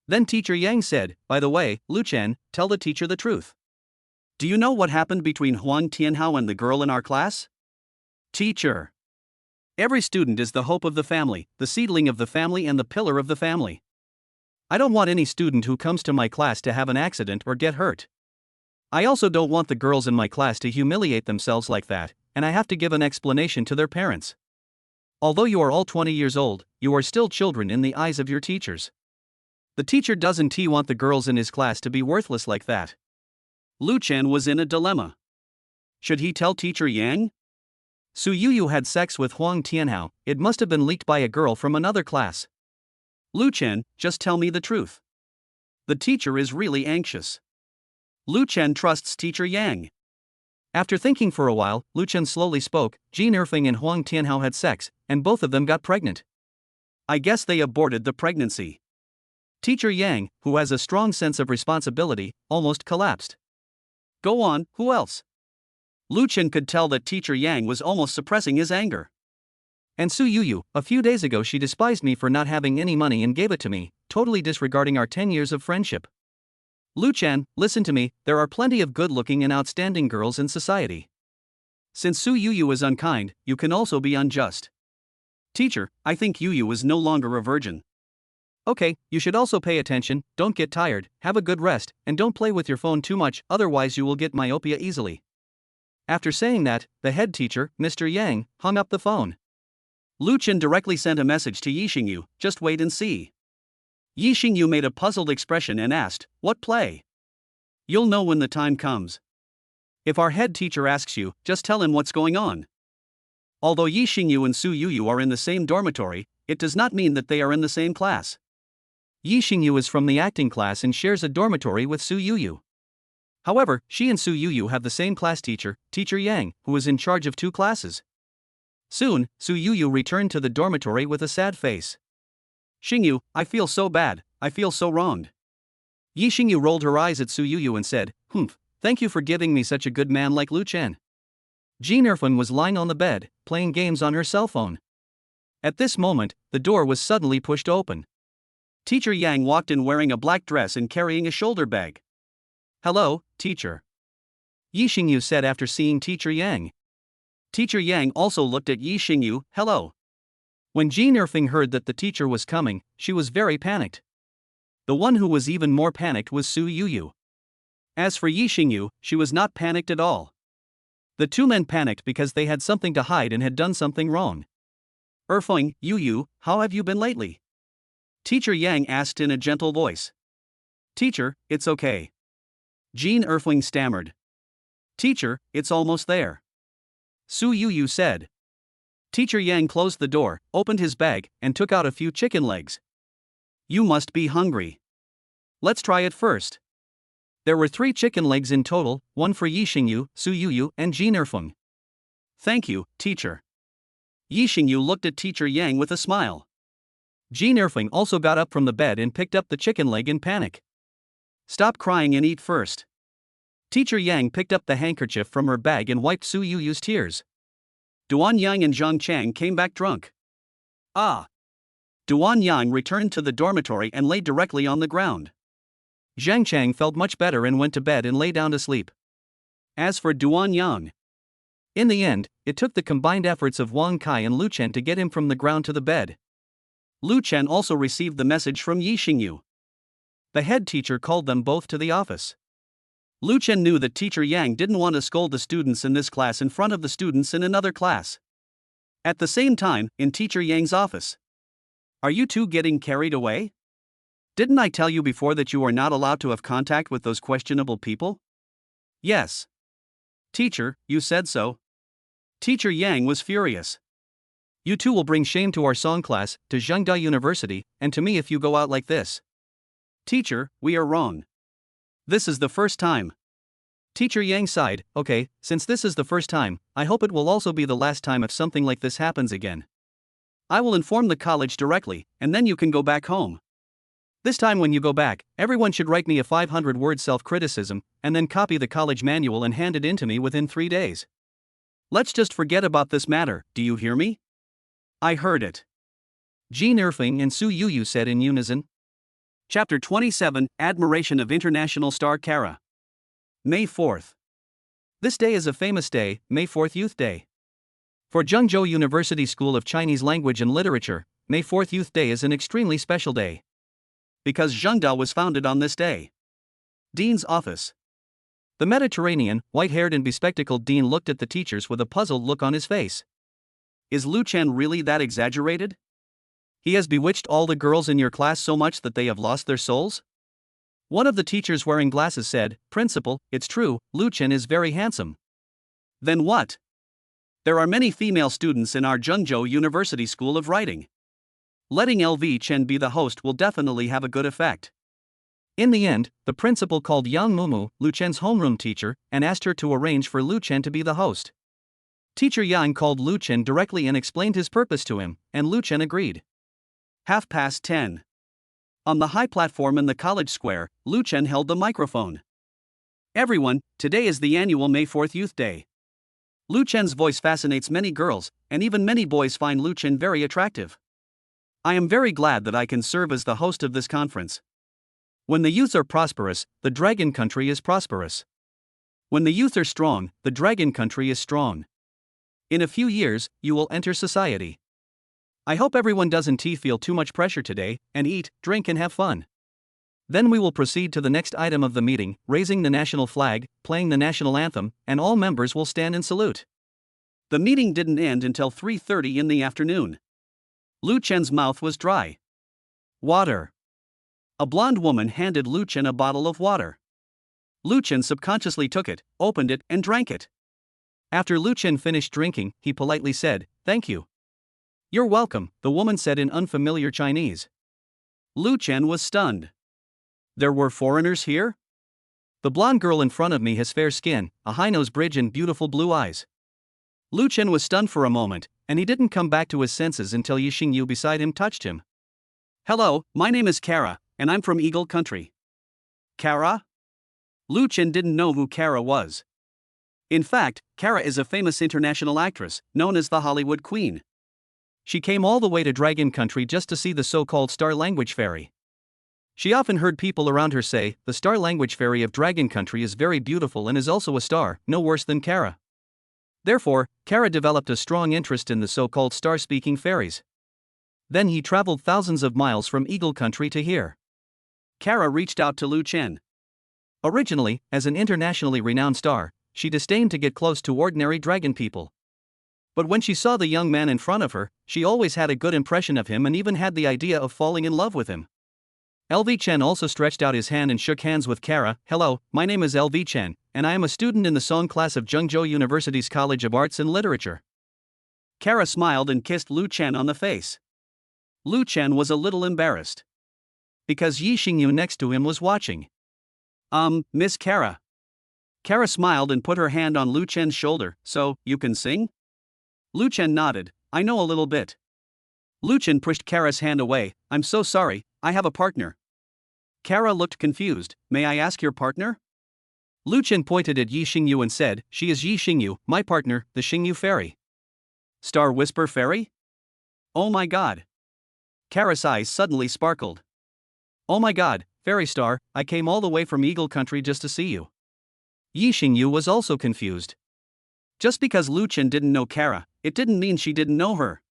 Then teacher Yang said, by the way, Lu Chen, tell the teacher the truth. Do you know what happened between Huang Tianhao and the girl in our class? Teacher. Every student is the hope of the family, the seedling of the family and the pillar of the family. I don't want any student who comes to my class to have an accident or get hurt. I also don't want the girls in my class to humiliate themselves like that, and I have to give an explanation to their parents. Although you are all 20 years old, you are still children in the eyes of your teachers. The teacher doesn't want the girls in his class to be worthless like that. Lu Chen was in a dilemma. Should he tell teacher Yang? Su Yuyu had sex with Huang Tianhao, it must have been leaked by a girl from another class. Lu Chen, just tell me the truth. The teacher is really anxious. Lu Chen trusts teacher Yang. After thinking for a while, Lu Chen slowly spoke, Ji Nerfling and Huang Tianhao had sex, and both of them got pregnant. I guess they aborted the pregnancy. Teacher Yang, who has a strong sense of responsibility, almost collapsed. Go on, who else? Lu Chen could tell that teacher Yang was almost suppressing his anger. And Su Yuyu, a few days ago she despised me for not having any money and gave it to me, totally disregarding our 10 years of friendship. Lu Chen, listen to me, there are plenty of good-looking and outstanding girls in society. Since Su Yuyu is unkind, you can also be unjust. Teacher, I think Yuyu is no longer a virgin. Okay, you should also pay attention, don't get tired, have a good rest, and don't play with your phone too much, otherwise you will get myopia easily. After saying that, the head teacher, Mr. Yang, hung up the phone. Lu Chen directly sent a message to Yi Xingyu, just wait and see. Yi Xingyu made a puzzled expression and asked, what play? You'll know when the time comes. If our head teacher asks you, just tell him what's going on. Although Yi Xingyu and Su Yuyu are in the same dormitory, it does not mean that they are in the same class. Yi Xingyu is from the acting class and shares a dormitory with Su Yuyu. However, she and Su Yuyu have the same class teacher, Teacher Yang, who is in charge of 2 classes. Soon, Su Yuyu returned to the dormitory with a sad face. Xingyu, I feel so bad, I feel so wronged. Yi Xingyu rolled her eyes at Su Yuyu and said, thank you for giving me such a good man like Lu Chen. Jean Erfan was lying on the bed, playing games on her cell phone. At this moment, the door was suddenly pushed open. Teacher Yang walked in wearing a black dress and carrying a shoulder bag. Hello, teacher. Yi Xingyu said after seeing Teacher Yang. Teacher Yang also looked at Yi Xingyu, hello. When Jean Erfing heard that the teacher was coming, she was very panicked. The one who was even more panicked was Su Yuyu. As for Yi Xingyu, she was not panicked at all. The 2 men panicked because they had something to hide and had done something wrong. Erfing, Yuyu, how have you been lately? Teacher Yang asked in a gentle voice. Teacher, it's okay. Jean Erfing stammered. Teacher, it's almost there. Su Yuyu said. Teacher Yang closed the door, opened his bag, and took out a few chicken legs. You must be hungry. Let's try it first. There were 3 chicken legs in total, 1 for Yi Xingyu, Su Yuyu, and Jean Erfeng. Thank you, teacher. Yi Xingyu looked at Teacher Yang with a smile. Jean Erfeng also got up from the bed and picked up the chicken leg in panic. Stop crying and eat first. Teacher Yang picked up the handkerchief from her bag and wiped Su Yuyu's tears. Duan Yang and Zhang Chang came back drunk. Duan Yang returned to the dormitory and lay directly on the ground. Zhang Chang felt much better and went to bed and lay down to sleep. As for Duan Yang, in the end, it took the combined efforts of Wang Kai and Lu Chen to get him from the ground to the bed. Lu Chen also received the message from Yi Xingyu. The head teacher called them both to the office. Lu Chen knew that Teacher Yang didn't want to scold the students in this class in front of the students in another class. At the same time, in Teacher Yang's office. Are you 2 getting carried away? Didn't I tell you before that you are not allowed to have contact with those questionable people? Yes. Teacher, you said so. Teacher Yang was furious. You 2 will bring shame to our song class, to Zhengda University, and to me if you go out like this. Teacher, we are wrong. This is the first time. Teacher Yang sighed, okay, since this is the first time, I hope it will also be the last time if something like this happens again. I will inform the college directly, and then you can go back home. This time when you go back, everyone should write me a 500-word self-criticism, and then copy the college manual and hand it in to me within 3 days. Let's just forget about this matter, do you hear me? I heard it. Jean Erfing and Su Yuyu said in unison. Chapter 27, Admiration of International Star Kara. May 4th. This day is a famous day, May 4th Youth Day. For Zhengzhou University School of Chinese Language and Literature, May 4th Youth Day is an extremely special day. Because Zhengda was founded on this day. Dean's office. The Mediterranean, white-haired and bespectacled dean looked at the teachers with a puzzled look on his face. Is Lu Chen really that exaggerated? He has bewitched all the girls in your class so much that they have lost their souls? One of the teachers wearing glasses said, Principal, it's true, Lu Chen is very handsome. Then what? There are many female students in our Zhengzhou University School of Writing. Letting LV Chen be the host will definitely have a good effect. In the end, the principal called Yang Mumu, Lu Chen's homeroom teacher, and asked her to arrange for Lu Chen to be the host. Teacher Yang called Lu Chen directly and explained his purpose to him, and Lu Chen agreed. 10:30. On the high platform in the college square, Lu Chen held the microphone. Everyone, today is the annual May 4th Youth Day. Lu Chen's voice fascinates many girls, and even many boys find Lu Chen very attractive. I am very glad that I can serve as the host of this conference. When the youth are prosperous, the dragon country is prosperous. When the youth are strong, the dragon country is strong. In a few years, you will enter society. I hope everyone doesn't feel too much pressure today, and eat, drink and have fun. Then we will proceed to the next item of the meeting, raising the national flag, playing the national anthem, and all members will stand and salute. The meeting didn't end until 3:30 in the afternoon. Lu Chen's mouth was dry. Water. A blonde woman handed Lu Chen a bottle of water. Lu Chen subconsciously took it, opened it, and drank it. After Lu Chen finished drinking, he politely said, "Thank you." "You're welcome," the woman said in unfamiliar Chinese. Lu Chen was stunned. There were foreigners here? The blonde girl in front of me has fair skin, a high nose bridge and beautiful blue eyes. Lu Chen was stunned for a moment, and he didn't come back to his senses until Yi Xingyu beside him touched him. "Hello, my name is Kara, and I'm from Eagle Country." Kara? Lu Chen didn't know who Kara was. In fact, Kara is a famous international actress, known as the Hollywood Queen. She came all the way to Dragon Country just to see the so-called Star Language Fairy. She often heard people around her say, the Star Language Fairy of Dragon Country is very beautiful and is also a star, no worse than Kara. Therefore, Kara developed a strong interest in the so-called star-speaking fairies. Then he traveled thousands of miles from Eagle Country to here. Kara reached out to Lu Chen. Originally, as an internationally renowned star, she disdained to get close to ordinary dragon people. But when she saw the young man in front of her, she always had a good impression of him and even had the idea of falling in love with him. LV Chen also stretched out his hand and shook hands with Kara. "Hello, my name is LV Chen, and I am a student in the song class of Zhengzhou University's College of Arts and Literature." Kara smiled and kissed Lu Chen on the face. Lu Chen was a little embarrassed. Because Yi Xingyu next to him was watching. Miss Kara." Kara smiled and put her hand on Lu Chen's shoulder. "So, you can sing?" Lu Chen nodded. "I know a little bit." Lu Chen pushed Kara's hand away. "I'm so sorry, I have a partner." Kara looked confused. "May I ask your partner?" Lu Chen pointed at Yi Xingyu and said, "She is Yi Xingyu, my partner, the Xingyu Fairy." "Star Whisper Fairy?" "Oh my god." Kara's eyes suddenly sparkled. "Oh my god, Fairy Star, I came all the way from Eagle Country just to see you." Yi Xingyu was also confused. Just because Lu Chen didn't know Kara, it didn't mean she didn't know her.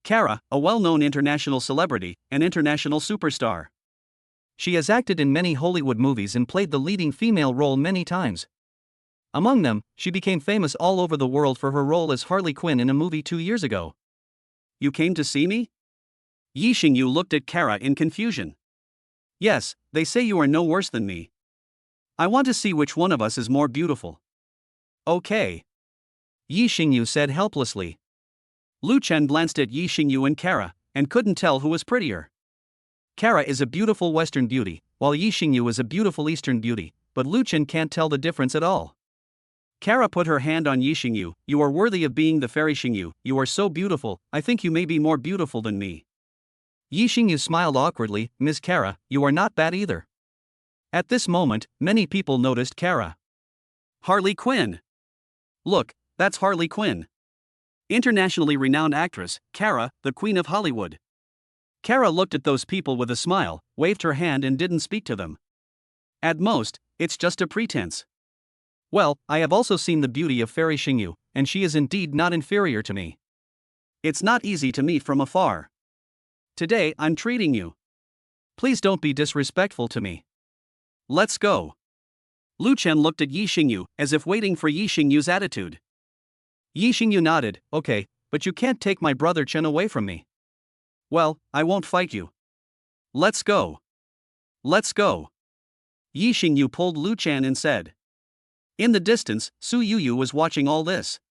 Kara, a well-known international celebrity, an international superstar. She has acted in many Hollywood movies and played the leading female role many times. Among them, she became famous all over the world for her role as Harley Quinn in a movie 2 years ago. "You came to see me?" Yi Xingyu looked at Kara in confusion. "Yes, they say you are no worse than me. I want to see which one of us is more beautiful." "Okay," Yi Xingyu said helplessly. Lu Chen glanced at Yi Xingyu and Kara, and couldn't tell who was prettier. Kara is a beautiful Western beauty, while Yi Xingyu is a beautiful Eastern beauty, but Lu Chen can't tell the difference at all. Kara put her hand on Yi Xingyu. "You are worthy of being the fairy Xingyu, you are so beautiful, I think you may be more beautiful than me." Yi Xingyu smiled awkwardly. "Ms. Kara, you are not bad either." At this moment, many people noticed Kara. "Harley Quinn! Look, that's Harley Quinn. Internationally renowned actress, Kara, the Queen of Hollywood." Kara looked at those people with a smile, waved her hand and didn't speak to them. "At most, it's just a pretense." "Well, I have also seen the beauty of Fairy Xingyu, and she is indeed not inferior to me. It's not easy to meet from afar. Today I'm treating you. Please don't be disrespectful to me. Let's go." Lu Chen looked at Yi Xingyu, as if waiting for Yi Xingyu's attitude. Yi Xingyu nodded. "Okay, but you can't take my brother Chen away from me." "Well, I won't fight you. Let's go. Let's go." Yi Xingyu pulled Lu Chen and said. In the distance, Su Yuyu was watching all this.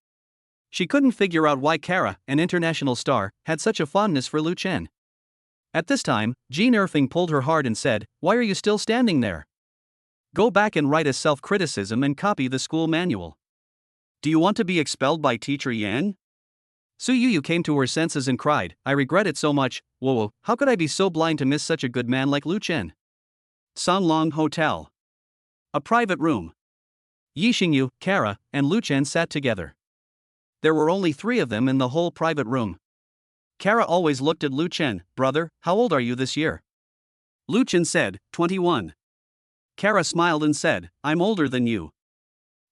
She couldn't figure out why Kara, an international star, had such a fondness for Lu Chen. At this time, Jean Erfing pulled her hard and said, "Why are you still standing there? Go back and write a self-criticism and copy the school manual. Do you want to be expelled by Teacher Yang?" Su Yuyu came to her senses and cried, "I regret it so much. Whoa, how could I be so blind to miss such a good man like Lu Chen?" Sanlong Hotel. A private room. Yi Xingyu, Kara, and Lu Chen sat together. There were only 3 of them in the whole private room. Kara always looked at Lu Chen. Brother, how old are you this year? Lu Chen said, 21. Kara smiled and said, I'm older than you.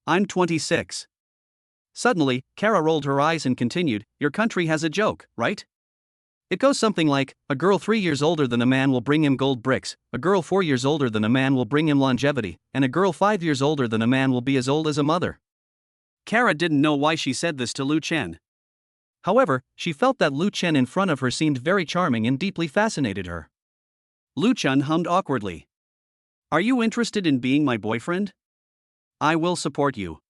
I'm 26. Suddenly, Kara rolled her eyes and continued, your country has a joke, right? It goes something like, a girl 3 years older than a man will bring him gold bricks, a girl 4 years older than a man will bring him longevity, and a girl 5 years older than a man will be as old as a mother. Kara didn't know why she said this to Lu Chen. However, she felt that Lu Chen in front of her seemed very charming and deeply fascinated her. Lu Chen hummed awkwardly. Are you interested in being my boyfriend? I will support you.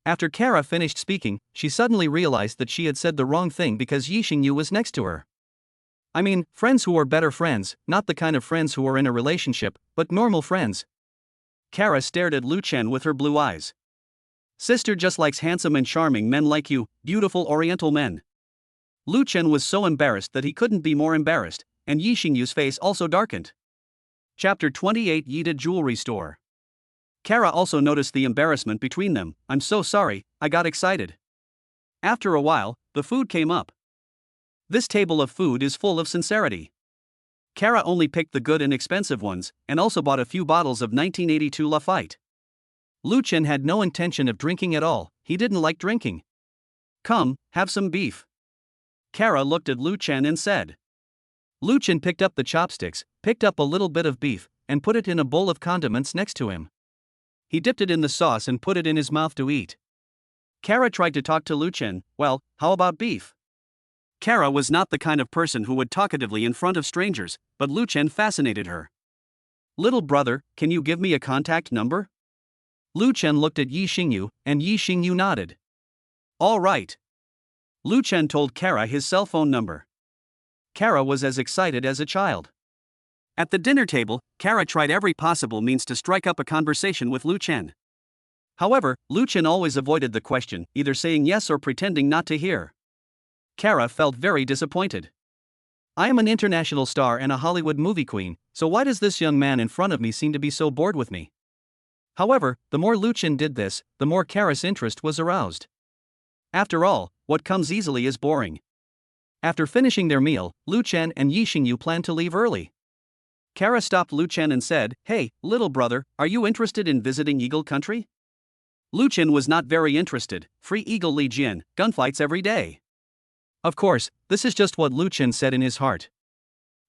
After Kara finished speaking, she suddenly realized that she had said the wrong thing because Yi Xingyu was next to her. I mean, friends who are better friends, not the kind of friends who are in a relationship, but normal friends. Kara stared at Lu Chen with her blue eyes. Sister just likes handsome and charming men like you, beautiful oriental men. Lu Chen was so embarrassed that he couldn't be more embarrassed, and Yi Xingyu's face also darkened. Chapter 28 Yida Jewelry Store. Kara also noticed the embarrassment between them. I'm so sorry, I got excited. After a while, the food came up. This table of food is full of sincerity. Kara only picked the good and expensive ones, and also bought a few bottles of 1982 Lafite. Lu Chen had no intention of drinking at all, he didn't like drinking. Come, have some beef. Kara looked at Lu Chen and said. Lu Chen picked up the chopsticks, picked up a little bit of beef, and put it in a bowl of condiments next to him. He dipped it in the sauce and put it in his mouth to eat. Kara tried to talk to Lu Chen, well, how about beef? Kara was not the kind of person who would talkatively in front of strangers, but Lu Chen fascinated her. Little brother, can you give me a contact number? Lu Chen looked at Yi Xingyu, and Yi Xingyu nodded. All right. Lu Chen told Kara his cell phone number. Kara was as excited as a child. At the dinner table, Kara tried every possible means to strike up a conversation with Lu Chen. However, Lu Chen always avoided the question, either saying yes or pretending not to hear. Kara felt very disappointed. I am an international star and a Hollywood movie queen, so why does this young man in front of me seem to be so bored with me? However, the more Lu Chen did this, the more Kara's interest was aroused. After all, what comes easily is boring. After finishing their meal, Lu Chen and Yi Xingyu planned to leave early. Kara stopped Lu Chen and said, Hey, little brother, are you interested in visiting Eagle Country? Lu Chen was not very interested, free Eagle Li Jian, gunfights every day. Of course, this is just what Lu Chen said in his heart.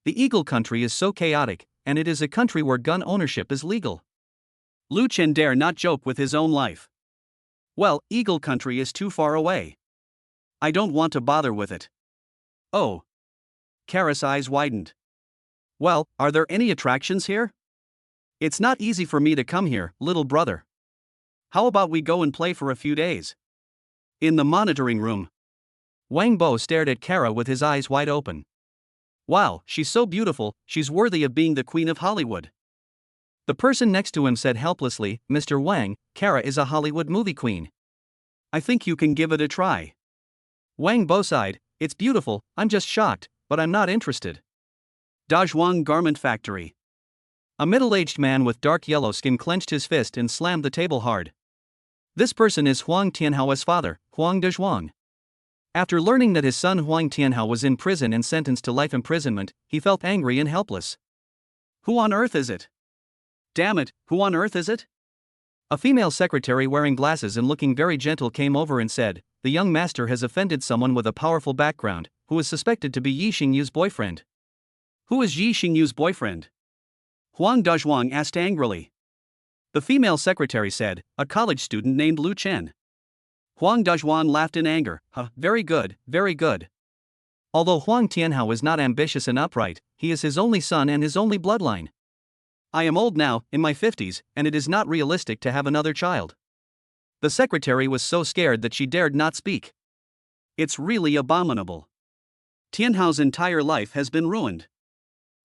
The Eagle Country is so chaotic, and it is a country where gun ownership is legal. Lu Chen dare not joke with his own life. Well, Eagle Country is too far away. I don't want to bother with it. Oh. Kara's eyes widened. Well, are there any attractions here? It's not easy for me to come here, little brother. How about we go and play for a few days? In the monitoring room. Wang Bo stared at Kara with his eyes wide open. Wow, she's so beautiful, she's worthy of being the queen of Hollywood. The person next to him said helplessly, Mr. Wang, Kara is a Hollywood movie queen. I think you can give it a try. Wang Bo sighed, it's beautiful, I'm just shocked, but I'm not interested. Dazhuang Garment Factory. A middle-aged man with dark yellow skin clenched his fist and slammed the table hard. This person is Huang Tianhao's father, Huang Dazhuang. After learning that his son Huang Tianhao was in prison and sentenced to life imprisonment, he felt angry and helpless. Who on earth is it? Damn it, who on earth is it? A female secretary wearing glasses and looking very gentle came over and said, the young master has offended someone with a powerful background, who is suspected to be Yi Xingyu's boyfriend. Who is Yi Xingyu's boyfriend? Huang Dazhuang asked angrily. The female secretary said, a college student named Lu Chen. Huang Dazhuang laughed in anger, very good, very good. Although Huang Tianhao is not ambitious and upright, he is his only son and his only bloodline. I am old now, in my 50s, and it is not realistic to have another child. The secretary was so scared that she dared not speak. It's really abominable. Tianhao's entire life has been ruined.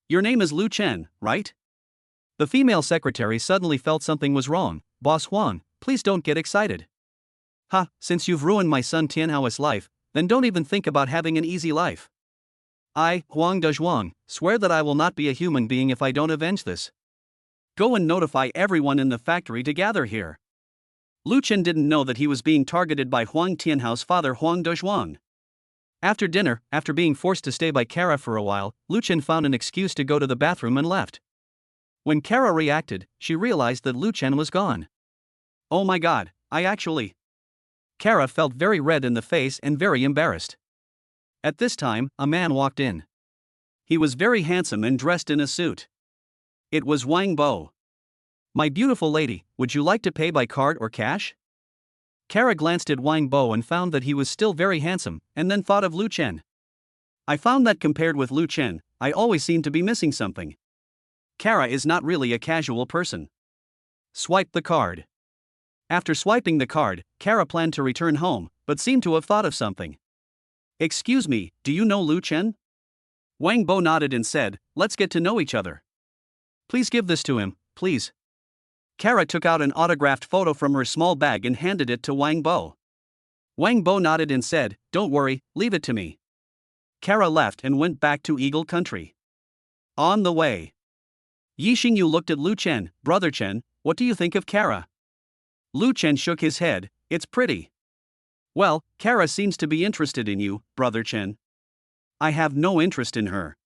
Your name is Lu Chen, right? The female secretary suddenly felt something was wrong. Boss Huang, please don't get excited. Since you've ruined my son Tianhao's life, then don't even think about having an easy life. I, Huang Dazhuang, swear that I will not be a human being if I don't avenge this. Go and notify everyone in the factory to gather here. Lu Chen didn't know that he was being targeted by Huang Tianhao's father Huang Dezhuang. After dinner, after being forced to stay by Kara for a while, Lu Chen found an excuse to go to the bathroom and left. When Kara reacted, she realized that Lu Chen was gone. Oh my god, I actually. Kara felt very red in the face and very embarrassed. At this time, a man walked in. He was very handsome and dressed in a suit. It was Wang Bo. My beautiful lady, would you like to pay by card or cash? Kara glanced at Wang Bo and found that he was still very handsome, and then thought of Lu Chen. I found that compared with Lu Chen, I always seem to be missing something. Kara is not really a casual person. Swipe the card. After swiping the card, Kara planned to return home, but seemed to have thought of something. Excuse me, do you know Lu Chen? Wang Bo nodded and said, let's get to know each other. Please give this to him, please. Kara took out an autographed photo from her small bag and handed it to Wang Bo. Wang Bo nodded and said, don't worry, leave it to me. Kara left and went back to Eagle Country. On the way, Yi Xingyu looked at Lu Chen. Brother Chen, what do you think of Kara? Lu Chen shook his head, it's pretty. Well, Kara seems to be interested in you, Brother Chen. I have no interest in her.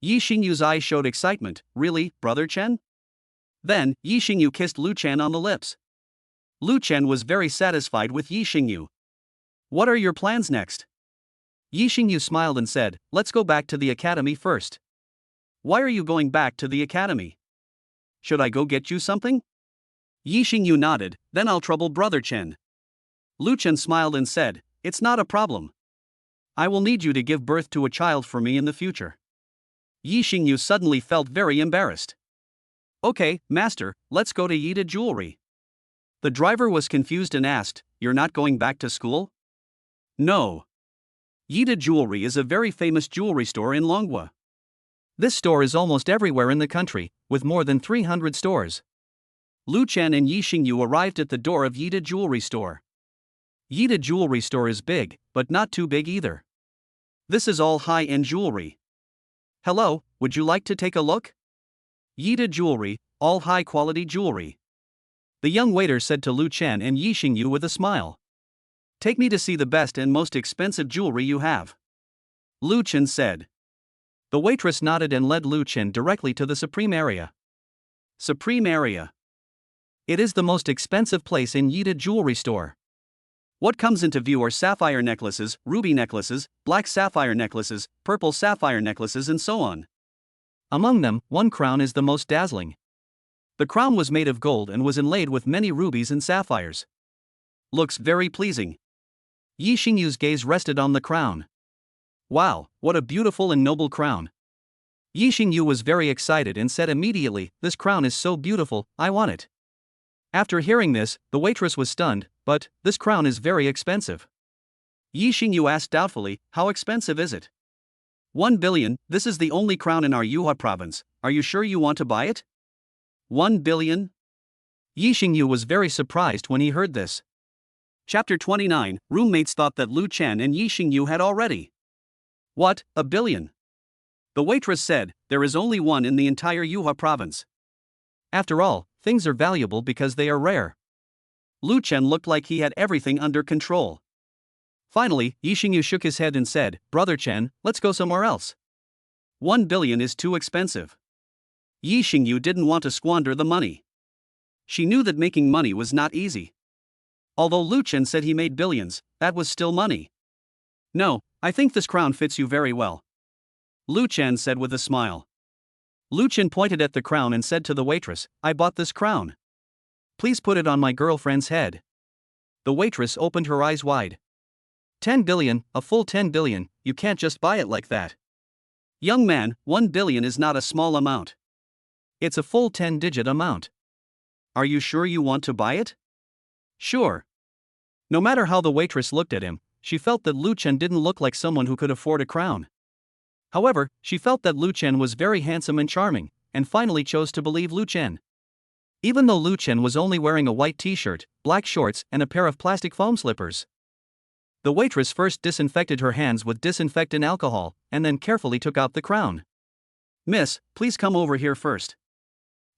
Yi Xingyu's eyes showed excitement. Really, Brother Chen? Then, Yi Xingyu kissed Lu Chen on the lips. Lu Chen was very satisfied with Yi Xingyu. What are your plans next? Yi Xingyu smiled and said, let's go back to the academy first. Why are you going back to the academy? Should I go get you something? Yi Xingyu nodded, then I'll trouble Brother Chen. Lu Chen smiled and said, it's not a problem. I will need you to give birth to a child for me in the future. Yi Xingyu suddenly felt very embarrassed. Okay, master, let's go to Yida Jewelry. The driver was confused and asked, you're not going back to school? No. Yida Jewelry is a very famous jewelry store in Longhua. This store is almost everywhere in the country, with more than 300 stores. Lu Chen and Yi Xingyu arrived at the door of Yida Jewelry Store. Yida Jewelry Store is big, but not too big either. This is all high-end jewelry. Hello, would you like to take a look? Yida Jewelry, all high-quality jewelry. The young waiter said to Lu Chen and Yi Xingyu with a smile. Take me to see the best and most expensive jewelry you have. Lu Chen said. The waitress nodded and led Lu Chen directly to the Supreme Area. Supreme Area. It is the most expensive place in Yida Jewelry Store. What comes into view are sapphire necklaces, ruby necklaces, black sapphire necklaces, purple sapphire necklaces and so on. Among them, one crown is the most dazzling. The crown was made of gold and was inlaid with many rubies and sapphires. Looks very pleasing. Yi Xingyu's gaze rested on the crown. Wow, what a beautiful and noble crown. Yi Xingyu was very excited and said immediately, this crown is so beautiful, I want it. After hearing this, the waitress was stunned, but, this crown is very expensive. Yi Xingyu asked doubtfully, how expensive is it? 1 billion, this is the only crown in our Yuhua province, are you sure you want to buy it? 1 billion? Yi Xingyu was very surprised when he heard this. Chapter 29, roommates thought that Lu Chen and Yi Xingyu had already. What, a billion? The waitress said, there is only one in the entire Yuhua province. After all, things are valuable because they are rare. Lu Chen looked like he had everything under control. Finally, Yi Xingyu shook his head and said, Brother Chen, let's go somewhere else. 1 billion is too expensive. Yi Xingyu didn't want to squander the money. She knew that making money was not easy. Although Lu Chen said he made billions, that was still money. No, I think this crown fits you very well. Lu Chen said with a smile. Lu Chen pointed at the crown and said to the waitress, I bought this crown. Please put it on my girlfriend's head. The waitress opened her eyes wide. 10 billion, a full 10 billion, you can't just buy it like that. Young man, 1 billion is not a small amount. It's a full 10-digit amount. Are you sure you want to buy it? Sure. No matter how the waitress looked at him, she felt that Lu Chen didn't look like someone who could afford a crown. However, she felt that Lu Chen was very handsome and charming, and finally chose to believe Lu Chen. Even though Lu Chen was only wearing a white t-shirt, black shorts, and a pair of plastic foam slippers. The waitress first disinfected her hands with disinfectant alcohol, and then carefully took out the crown. Miss, please come over here first.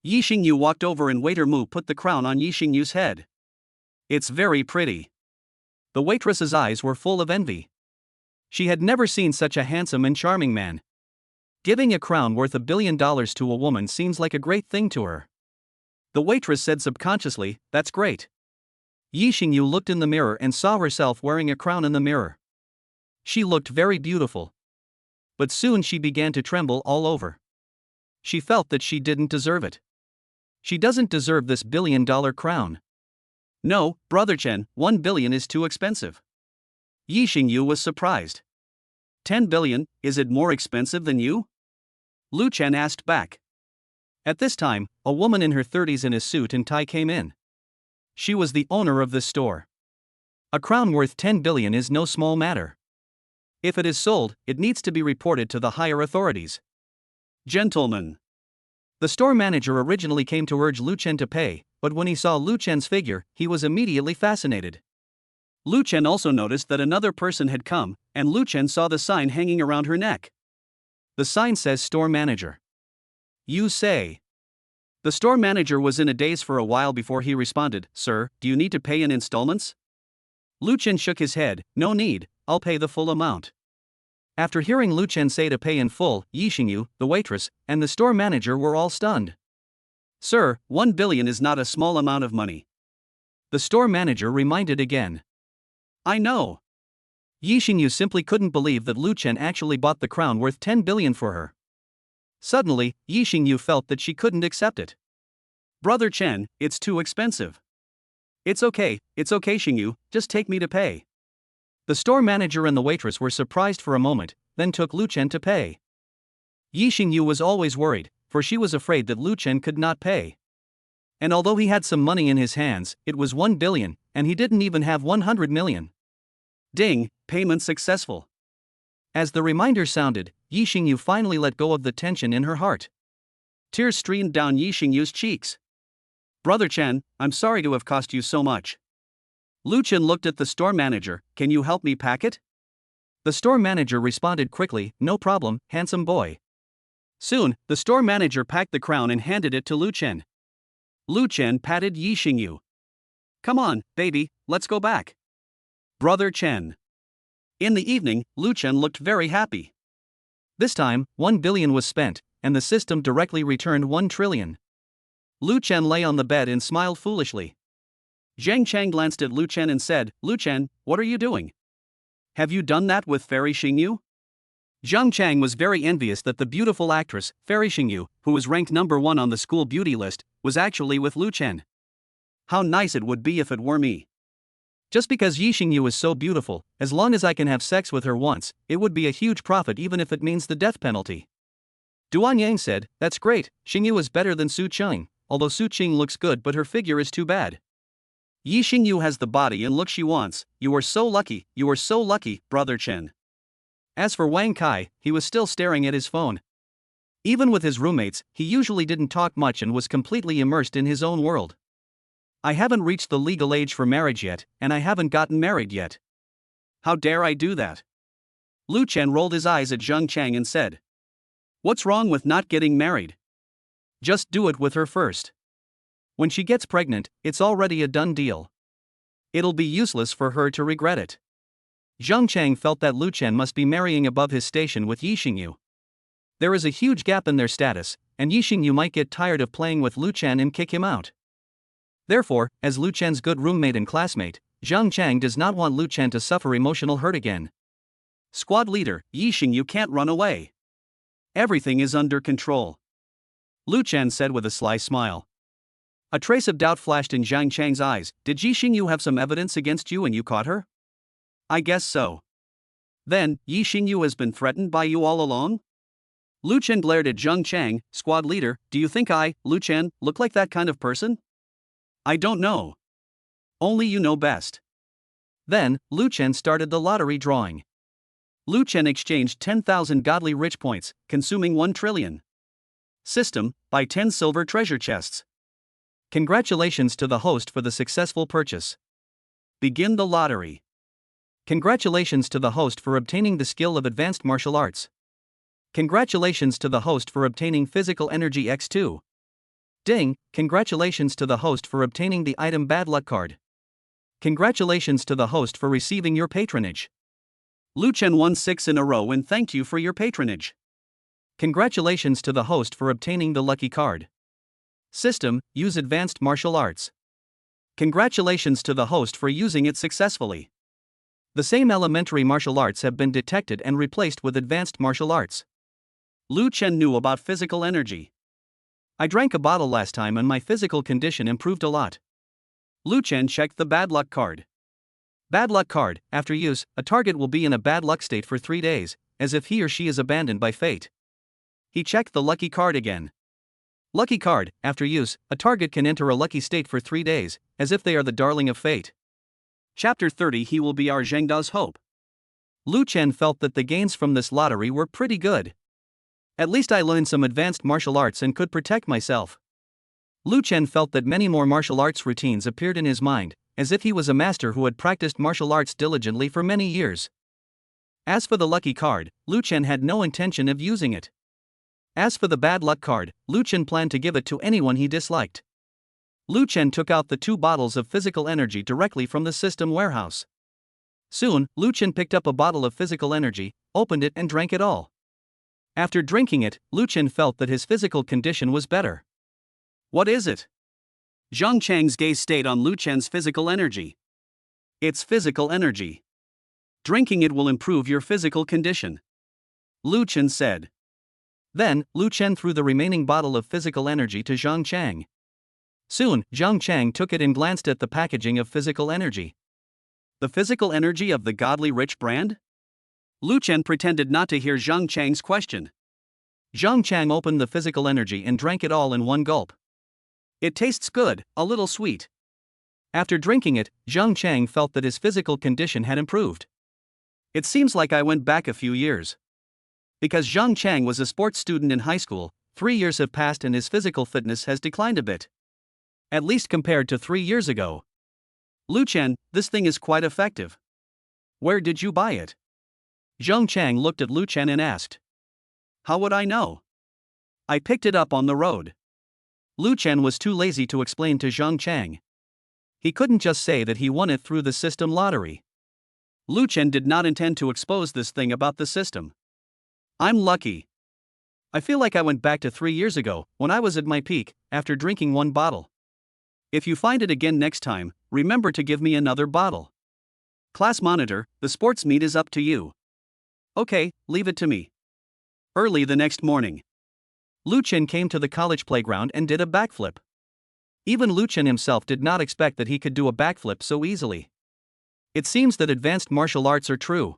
Yi Xingyu walked over and waiter Mu put the crown on Yi Xingyu's head. It's very pretty. The waitress's eyes were full of envy. She had never seen such a handsome and charming man. Giving a crown worth $1 billion to a woman seems like a great thing to her. The waitress said subconsciously, "That's great." Yi Xingyu looked in the mirror and saw herself wearing a crown in the mirror. She looked very beautiful. But soon she began to tremble all over. She felt that she didn't deserve it. She doesn't deserve this $1 billion crown. No, Brother Chen, 1 billion is too expensive. Yi Xingyu was surprised. 10 billion, is it more expensive than you? Lu Chen asked back. At this time, a woman in her 30s in a suit and tie came in. She was the owner of this store. A crown worth 10 billion is no small matter. If it is sold, it needs to be reported to the higher authorities. Gentlemen. The store manager originally came to urge Lu Chen to pay, but when he saw Lu Chen's figure, he was immediately fascinated. Lu Chen also noticed that another person had come, and Lu Chen saw the sign hanging around her neck. The sign says store manager. You say. The store manager was in a daze for a while before he responded, "Sir, do you need to pay in installments?" Lu Chen shook his head, "No need, I'll pay the full amount." After hearing Lu Chen say to pay in full, Yi Xingyu, the waitress, and the store manager were all stunned. "Sir, 1 billion is not a small amount of money." The store manager reminded again. "I know." Yi Xingyu simply couldn't believe that Lu Chen actually bought the crown worth 10 billion for her. Suddenly, Yi Xingyu felt that she couldn't accept it. "Brother Chen, it's too expensive." It's okay, Xingyu, just take me to pay." The store manager and the waitress were surprised for a moment, then took Lu Chen to pay. Yi Xingyu was always worried, for she was afraid that Lu Chen could not pay. And although he had some money in his hands, it was 1 billion, and he didn't even have 100 million. Ding, payment successful. As the reminder sounded, Yi Xingyu finally let go of the tension in her heart. Tears streamed down Yi Xingyu's cheeks. "Brother Chen, I'm sorry to have cost you so much." Lu Chen looked at the store manager, "Can you help me pack it?" The store manager responded quickly, "No problem, handsome boy." Soon, the store manager packed the crown and handed it to Lu Chen. Lu Chen patted Yi Xingyu. "Come on, baby, let's go back." Brother Chen. In the evening, Lu Chen looked very happy. This time, 1 billion was spent, and the system directly returned 1 trillion. Lu Chen lay on the bed and smiled foolishly. Zhang Chang glanced at Lu Chen and said, "Lu Chen, what are you doing? Have you done that with Fairy Xingyu?" Zhang Chang was very envious that the beautiful actress, Fairy Xingyu, who was ranked number 1 on the school beauty list, was actually with Lu Chen. How nice it would be if it were me. Just because Yi Xingyu is so beautiful, as long as I can have sex with her once, it would be a huge profit even if it means the death penalty. Duan Yang said, "That's great, Xingyu is better than Su Qing, although Su Qing looks good but her figure is too bad." Yi Xingyu has the body and look she wants. You are so lucky, Brother Chen." As for Wang Kai, he was still staring at his phone. Even with his roommates, he usually didn't talk much and was completely immersed in his own world. "I haven't reached the legal age for marriage yet, and I haven't gotten married yet. How dare I do that?" Lu Chen rolled his eyes at Zhang Chang and said, "What's wrong with not getting married? Just do it with her first. When she gets pregnant, it's already a done deal. It'll be useless for her to regret it." Zhang Chang felt that Lu Chen must be marrying above his station with Yi Xingyu. There is a huge gap in their status, and Yi Xingyu might get tired of playing with Lu Chen and kick him out. Therefore, as Lu Chen's good roommate and classmate, Zhang Chang does not want Lu Chen to suffer emotional hurt again. "Squad leader, Yi Xingyu can't run away. Everything is under control," Lu Chen said with a sly smile. A trace of doubt flashed in Zhang Chang's eyes. "Did Yi Xingyu have some evidence against you and you caught her?" "I guess so." "Then, Yi Xingyu has been threatened by you all along?" Lu Chen glared at Zhang Chang. "Squad leader, do you think I, Lu Chen, look like that kind of person?" "I don't know. Only you know best." Then, Lu Chen started the lottery drawing. Lu Chen exchanged 10,000 godly rich points, consuming 1 trillion. System, buy 10 silver treasure chests. Congratulations to the host for the successful purchase. Begin the lottery. Congratulations to the host for obtaining the skill of advanced martial arts. Congratulations to the host for obtaining physical energy X2. Ding, congratulations to the host for obtaining the item bad luck card. Congratulations to the host for receiving your patronage. Lu Chen won 6 in a row and thanked you for your patronage. Congratulations to the host for obtaining the lucky card. System, use advanced martial arts. Congratulations to the host for using it successfully. The same elementary martial arts have been detected and replaced with advanced martial arts. Lu Chen knew about physical energy. I drank a bottle last time and my physical condition improved a lot. Lu Chen checked the bad luck card. Bad luck card, after use, a target will be in a bad luck state for 3 days, as if he or she is abandoned by fate. He checked the lucky card again. Lucky card, after use, a target can enter a lucky state for 3 days, as if they are the darling of fate. Chapter 30. He will be our Zhengda's hope. Lu Chen felt that the gains from this lottery were pretty good. At least I learned some advanced martial arts and could protect myself. Lu Chen felt that many more martial arts routines appeared in his mind, as if he was a master who had practiced martial arts diligently for many years. As for the lucky card, Lu Chen had no intention of using it. As for the bad luck card, Lu Chen planned to give it to anyone he disliked. Lu Chen took out the 2 bottles of physical energy directly from the system warehouse. Soon, Lu Chen picked up a bottle of physical energy, opened it and drank it all. After drinking it, Lu Chen felt that his physical condition was better. What is it? Zhang Chang's gaze stayed on Lu Chen's physical energy. It's physical energy. Drinking it will improve your physical condition, Lu Chen said. Then, Lu Chen threw the remaining bottle of physical energy to Zhang Chang. Soon, Zhang Chang took it and glanced at the packaging of physical energy. The physical energy of the Godly Rich brand? Lu Chen pretended not to hear Zhang Chang's question. Zhang Chang opened the physical energy and drank it all in one gulp. It tastes good, a little sweet. After drinking it, Zhang Chang felt that his physical condition had improved. It seems like I went back a few years. Because Zhang Chang was a sports student in high school, 3 years have passed and his physical fitness has declined a bit. At least compared to 3 years ago. Lu Chen, this thing is quite effective. Where did you buy it? Zhang Chang looked at Lu Chen and asked. How would I know? I picked it up on the road. Lu Chen was too lazy to explain to Zhang Chang. He couldn't just say that he won it through the system lottery. Lu Chen did not intend to expose this thing about the system. I'm lucky. I feel like I went back to 3 years ago, when I was at my peak, after drinking 1 bottle. If you find it again next time, remember to give me another bottle. Class monitor, the sports meet is up to you. Okay, leave it to me. Early the next morning, Lu Chen came to the college playground and did a backflip. Even Lu Chen himself did not expect that he could do a backflip so easily. It seems that advanced martial arts are true.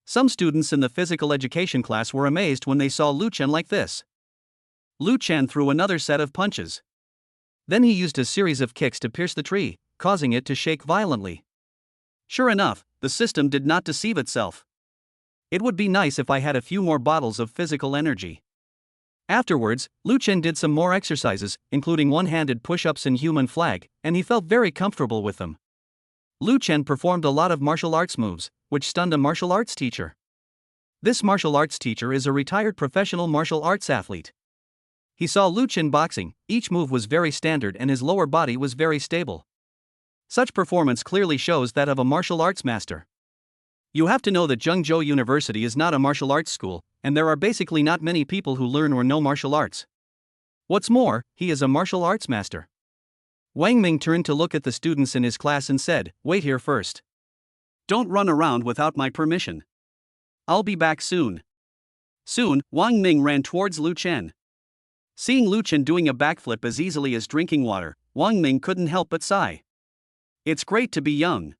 Some students in the physical education class were amazed when they saw Lu Chen like this. Lu Chen threw another set of punches. Then he used a series of kicks to pierce the tree, causing it to shake violently. Sure enough, the system did not deceive itself. It would be nice if I had a few more bottles of physical energy. Afterwards, Lu Chen did some more exercises, including one-handed push-ups and human flag, and he felt very comfortable with them. Lu Chen performed a lot of martial arts moves, which stunned a martial arts teacher. This martial arts teacher is a retired professional martial arts athlete. He saw Lu Chen boxing, each move was very standard and his lower body was very stable. Such performance clearly shows that of a martial arts master. You have to know that Zhengzhou University is not a martial arts school, and there are basically not many people who learn or know martial arts. What's more, he is a martial arts master. Wang Ming turned to look at the students in his class and said, "Wait here first. Don't run around without my permission. I'll be back soon." Soon, Wang Ming ran towards Lu Chen. Seeing Lu Chen doing a backflip as easily as drinking water, Wang Ming couldn't help but sigh. It's great to be young.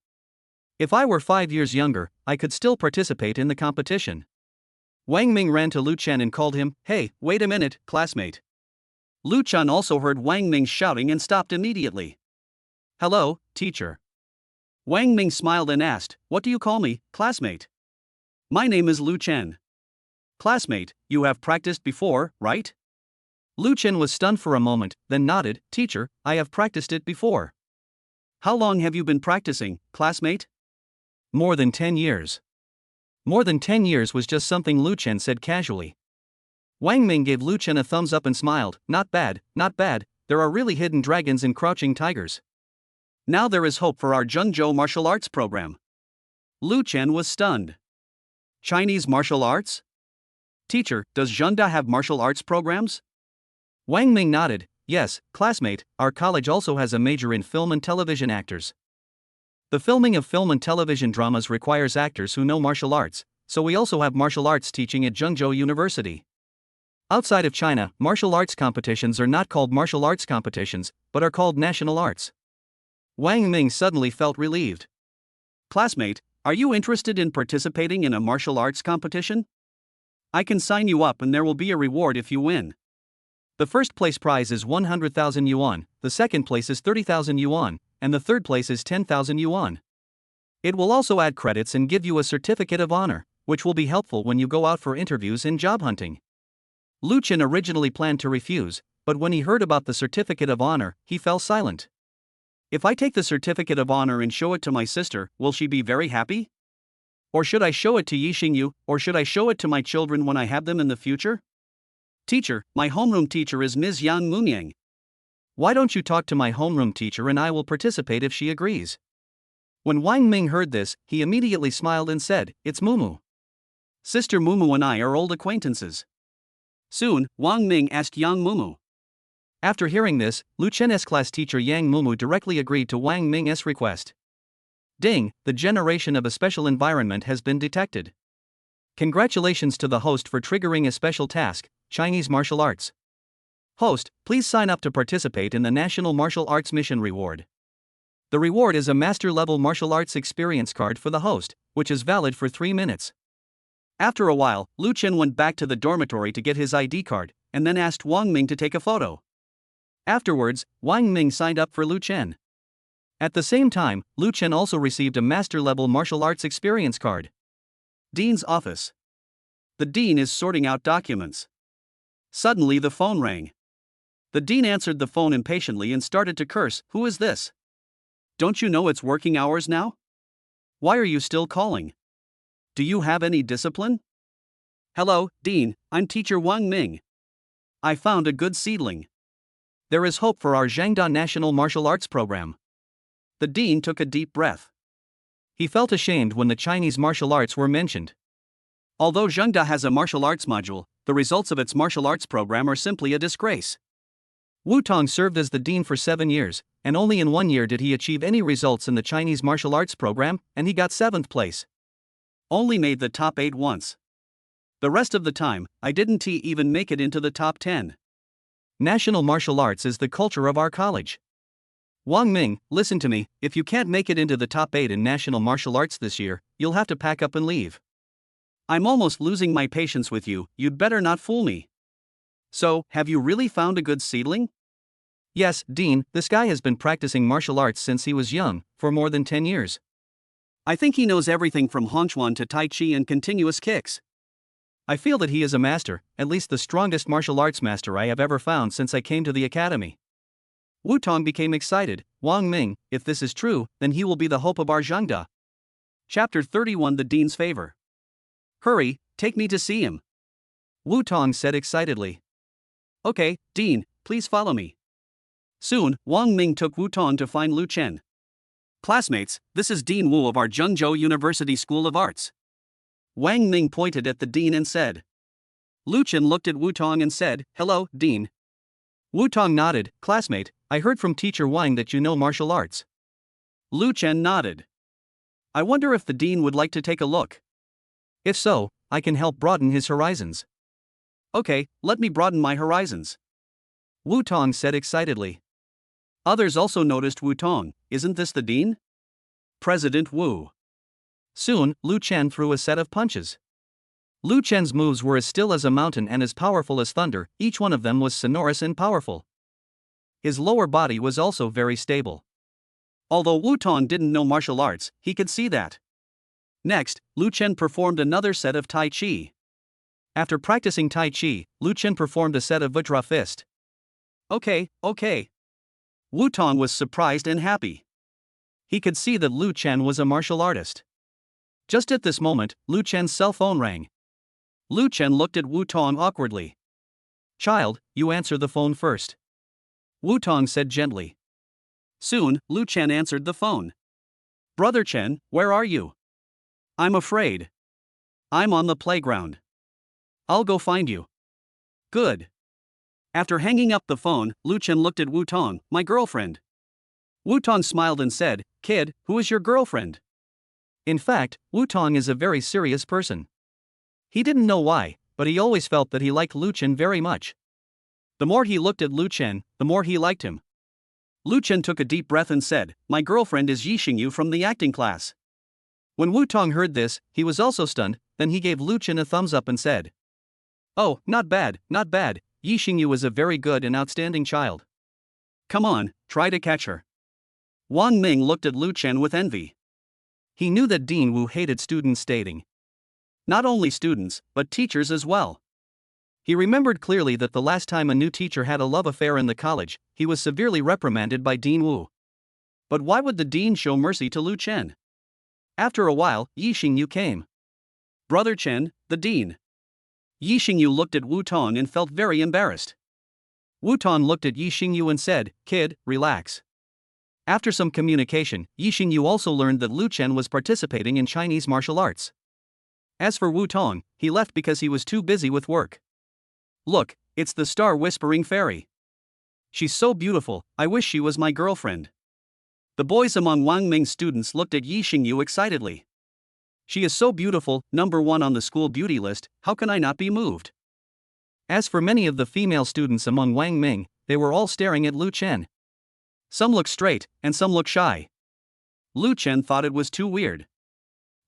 If I were 5 years younger, I could still participate in the competition. Wang Ming ran to Lu Chen and called him, "Hey, wait a minute, classmate." Lu Chen also heard Wang Ming shouting and stopped immediately. "Hello, teacher." Wang Ming smiled and asked, "What do you call me, classmate?" "My name is Lu Chen." "Classmate, you have practiced before, right?" Lu Chen was stunned for a moment, then nodded, "Teacher, I have practiced it before." "How long have you been practicing, classmate?" "More than 10 years. More than 10 years was just something Lu Chen said casually. Wang Ming gave Lu Chen a thumbs up and smiled, not bad, there are really hidden dragons and crouching tigers." Now there is hope for our Zhengzhou martial arts program. Lu Chen was stunned. Chinese martial arts? Teacher, does Zhengda have martial arts programs? Wang Ming nodded. Yes, classmate, our college also has a major in film and television actors. The filming of film and television dramas requires actors who know martial arts, so we also have martial arts teaching at Zhengzhou University. Outside of China, martial arts competitions are not called martial arts competitions, but are called national arts. Wang Ming suddenly felt relieved. Classmate, are you interested in participating in a martial arts competition? I can sign you up and there will be a reward if you win. The first place prize is 100,000 yuan, the second place is 30,000 yuan, and the third place is 10,000 yuan. It will also add credits and give you a certificate of honor, which will be helpful when you go out for interviews and job hunting. Lu Chen originally planned to refuse, but when he heard about the certificate of honor, he fell silent. If I take the certificate of honor and show it to my sister, will she be very happy? Or should I show it to Yixingyu, or should I show it to my children when I have them in the future? Teacher, my homeroom teacher is Ms. Yang Munyang. Why don't you talk to my homeroom teacher and I will participate if she agrees? When Wang Ming heard this, he immediately smiled and said, It's Mumu. Sister Mumu and I are old acquaintances. Soon, Wang Ming asked Yang Mumu. After hearing this, Lu Chen's class teacher Yang Mumu directly agreed to Wang Ming's request. Ding, the generation of a special environment has been detected. Congratulations to the host for triggering a special task, Chinese martial arts. Host, please sign up to participate in the National Martial Arts Mission Reward. The reward is a master-level martial arts experience card for the host, which is valid for 3 minutes. After a while, Lu Chen went back to the dormitory to get his ID card, and then asked Wang Ming to take a photo. Afterwards, Wang Ming signed up for Lu Chen. At the same time, Lu Chen also received a master-level martial arts experience card. Dean's office. The dean is sorting out documents. Suddenly the phone rang. The dean answered the phone impatiently and started to curse. Who is this? Don't you know it's working hours now? Why are you still calling? Do you have any discipline? Hello, Dean, I'm teacher Wang Ming. I found a good seedling. There is hope for our Zhengda National Martial Arts program. The dean took a deep breath. He felt ashamed when the Chinese martial arts were mentioned. Although Zhengda has a martial arts module, the results of its martial arts program are simply a disgrace. Wu Tong served as the dean for 7 years, and only in 1 year did he achieve any results in the Chinese martial arts program, and he got 7th place. Only made the top 8 once. The rest of the time, I didn't even make it into the top 10. National martial arts is the culture of our college. Wang Ming, listen to me, if you can't make it into the top 8 in national martial arts this year, you'll have to pack up and leave. I'm almost losing my patience with you, you'd better not fool me. So, have you really found a good seedling? Yes, Dean, this guy has been practicing martial arts since he was young, for more than 10 years. I think he knows everything from Hongchuan to Tai Chi and continuous kicks. I feel that he is a master, at least the strongest martial arts master I have ever found since I came to the academy. Wu Tong became excited. Wang Ming, if this is true, then he will be the hope of our Zhengda. Chapter 31 The Dean's Favor. Hurry, take me to see him. Wu Tong said excitedly. Okay, Dean, please follow me. Soon, Wang Ming took Wu Tong to find Lu Chen. Classmates, this is Dean Wu of our Zhengzhou University School of Arts. Wang Ming pointed at the dean and said. Lu Chen looked at Wu Tong and said, Hello, Dean. Wu Tong nodded. Classmate, I heard from teacher Wang that you know martial arts. Lu Chen nodded. I wonder if the dean would like to take a look. If so, I can help broaden his horizons. Okay, let me broaden my horizons. Wu Tong said excitedly. Others also noticed Wu Tong. Isn't this the dean? President Wu. Soon, Lu Chen threw a set of punches. Lu Chen's moves were as still as a mountain and as powerful as thunder, each one of them was sonorous and powerful. His lower body was also very stable. Although Wu Tong didn't know martial arts, he could see that. Next, Lu Chen performed another set of Tai Chi. After practicing Tai Chi, Lu Chen performed a set of Vajra Fist. Okay. Wu Tong was surprised and happy. He could see that Lu Chen was a martial artist. Just at this moment, Lu Chen's cell phone rang. Lu Chen looked at Wu Tong awkwardly. Child, you answer the phone first. Wu Tong said gently. Soon, Lu Chen answered the phone. Brother Chen, where are you? I'm afraid. I'm on the playground. I'll go find you. Good. After hanging up the phone, Lu Chen looked at Wu Tong, my girlfriend. Wu Tong smiled and said, Kid, who is your girlfriend? In fact, Wu Tong is a very serious person. He didn't know why, but he always felt that he liked Lu Chen very much. The more he looked at Lu Chen, the more he liked him. Lu Chen took a deep breath and said, My girlfriend is Yixing Yu from the acting class. When Wu Tong heard this, he was also stunned, then he gave Lu Chen a thumbs up and said, Oh, not bad, not bad, Yixing Yu is a very good and outstanding child. Come on, try to catch her. Wang Ming looked at Lu Chen with envy. He knew that Dean Wu hated students dating. Not only students, but teachers as well. He remembered clearly that the last time a new teacher had a love affair in the college, he was severely reprimanded by Dean Wu. But why would the dean show mercy to Lu Chen? After a while, Yixing Yu came. Brother Chen, the dean. Yixing Yu looked at Wu Tong and felt very embarrassed. Wu Tong looked at Yixing Yu and said, Kid, relax. After some communication, Yixing Yu also learned that Lu Chen was participating in Chinese martial arts. As for Wu Tong, he left because he was too busy with work. Look, it's the star-whispering fairy. She's so beautiful, I wish she was my girlfriend. The boys among Wang Ming's students looked at Yixing Yu excitedly. She is so beautiful, number one on the school beauty list, how can I not be moved? As for many of the female students among Wang Ming, they were all staring at Lu Chen. Some looked straight, and some looked shy. Lu Chen thought it was too weird.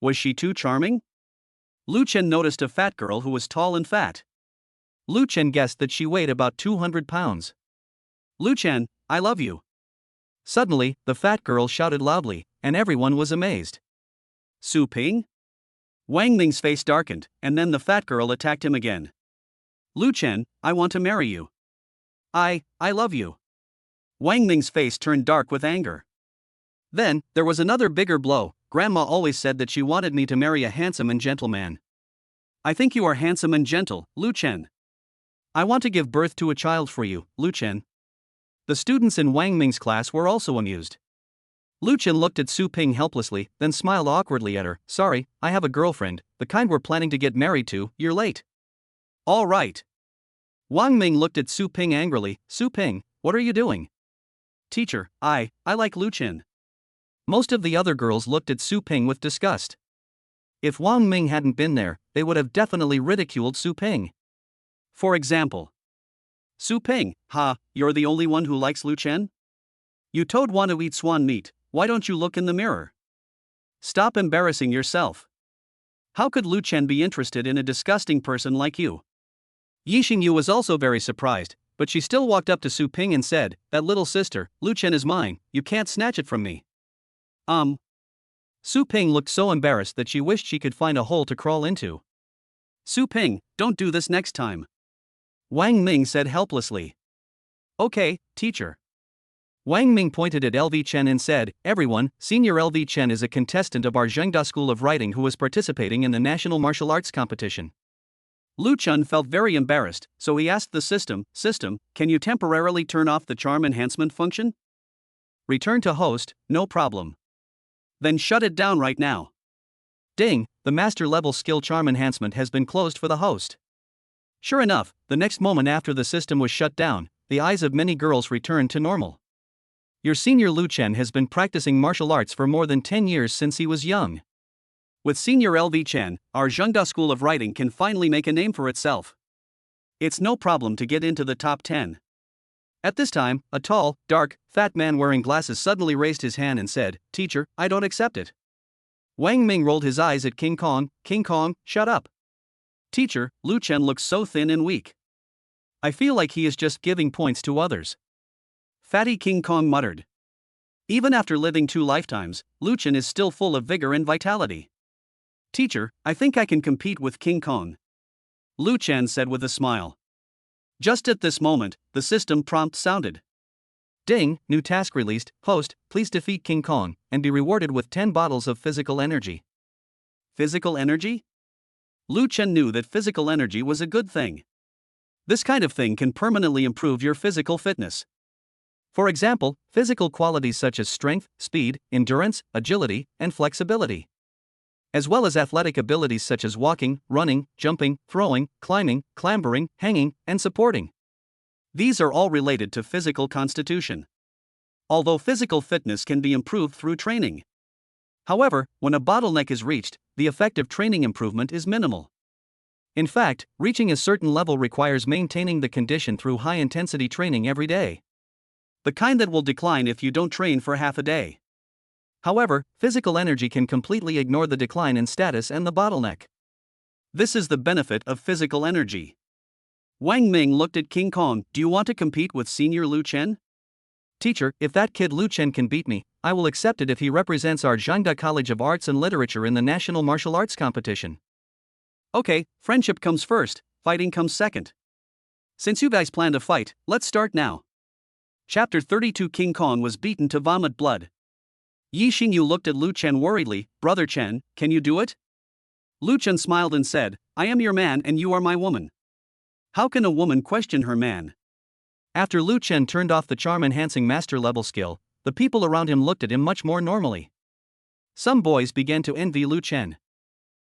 Was she too charming? Lu Chen noticed a fat girl who was tall and fat. Lu Chen guessed that she weighed about 200 pounds. Lu Chen, I love you. Suddenly, the fat girl shouted loudly, and everyone was amazed. Su Ping? Wang Ming's face darkened, and then the fat girl attacked him again. Lu Chen, I want to marry you. I love you. Wang Ming's face turned dark with anger. Then, there was another bigger blow. Grandma always said that she wanted me to marry a handsome and gentle man. I think you are handsome and gentle, Lu Chen. I want to give birth to a child for you, Lu Chen. The students in Wang Ming's class were also amused. Lu Chen looked at Su Ping helplessly, then smiled awkwardly at her. Sorry, I have a girlfriend, the kind we're planning to get married to, you're late. All right. Wang Ming looked at Su Ping angrily. Su Ping, what are you doing? Teacher, I like Lu Chen. Most of the other girls looked at Su Ping with disgust. If Wang Ming hadn't been there, they would have definitely ridiculed Su Ping. For example, Su Ping, you're the only one who likes Lu Chen? You toad want to eat swan meat, why don't you look in the mirror? Stop embarrassing yourself. How could Lu Chen be interested in a disgusting person like you? Yixing Yu was also very surprised, but she still walked up to Su Ping and said, That little sister, Lu Chen is mine, you can't snatch it from me. Su Ping looked so embarrassed that she wished she could find a hole to crawl into. Su Ping, don't do this next time. Wang Ming said helplessly. Okay, teacher. Wang Ming pointed at LV Chen and said, Everyone, Senior LV Chen is a contestant of our Zhengda School of Writing who is participating in the National Martial Arts Competition. Lu Chen felt very embarrassed, so he asked the system, can you temporarily turn off the charm enhancement function? Return to host, no problem. Then shut it down right now. Ding, the master level skill charm enhancement has been closed for the host. Sure enough, the next moment after the system was shut down, the eyes of many girls returned to normal. Your senior Lu Chen has been practicing martial arts for more than 10 years since he was young. With senior LV Chen, our Zhengda School of Writing can finally make a name for itself. It's no problem to get into the top 10. At this time, a tall, dark, fat man wearing glasses suddenly raised his hand and said, Teacher, I don't accept it. Wang Ming rolled his eyes at King Kong, shut up. Teacher, Lu Chen looks so thin and weak. I feel like he is just giving points to others. Fatty King Kong muttered. Even after living 2 lifetimes, Lu Chen is still full of vigor and vitality. Teacher, I think I can compete with King Kong. Lu Chen said with a smile. Just at this moment, the system prompt sounded. Ding, new task released, host, please defeat King Kong, and be rewarded with 10 bottles of physical energy. Physical energy? Lu Chen knew that physical energy was a good thing. This kind of thing can permanently improve your physical fitness. For example, physical qualities such as strength, speed, endurance, agility, and flexibility, as well as athletic abilities such as walking, running, jumping, throwing, climbing, clambering, hanging, and supporting. These are all related to physical constitution, although physical fitness can be improved through training. However, when a bottleneck is reached, the effect of training improvement is minimal. In fact, reaching a certain level requires maintaining the condition through high-intensity training every day, the kind that will decline if you don't train for half a day. However, physical energy can completely ignore the decline in status and the bottleneck. This is the benefit of physical energy. Wang Ming looked at King Kong. Do you want to compete with Senior Lu Chen? Teacher, if that kid Lu Chen can beat me, I will accept it if he represents our Zhangda College of Arts and Literature in the National Martial Arts Competition. Okay, friendship comes first, fighting comes second. Since you guys plan to fight, let's start now. Chapter 32. King Kong was beaten to vomit blood. Yi Xingyu looked at Lu Chen worriedly. Brother Chen, can you do it? Lu Chen smiled and said, I am your man and you are my woman. How can a woman question her man? After Lu Chen turned off the charm-enhancing master-level skill, the people around him looked at him much more normally. Some boys began to envy Lu Chen.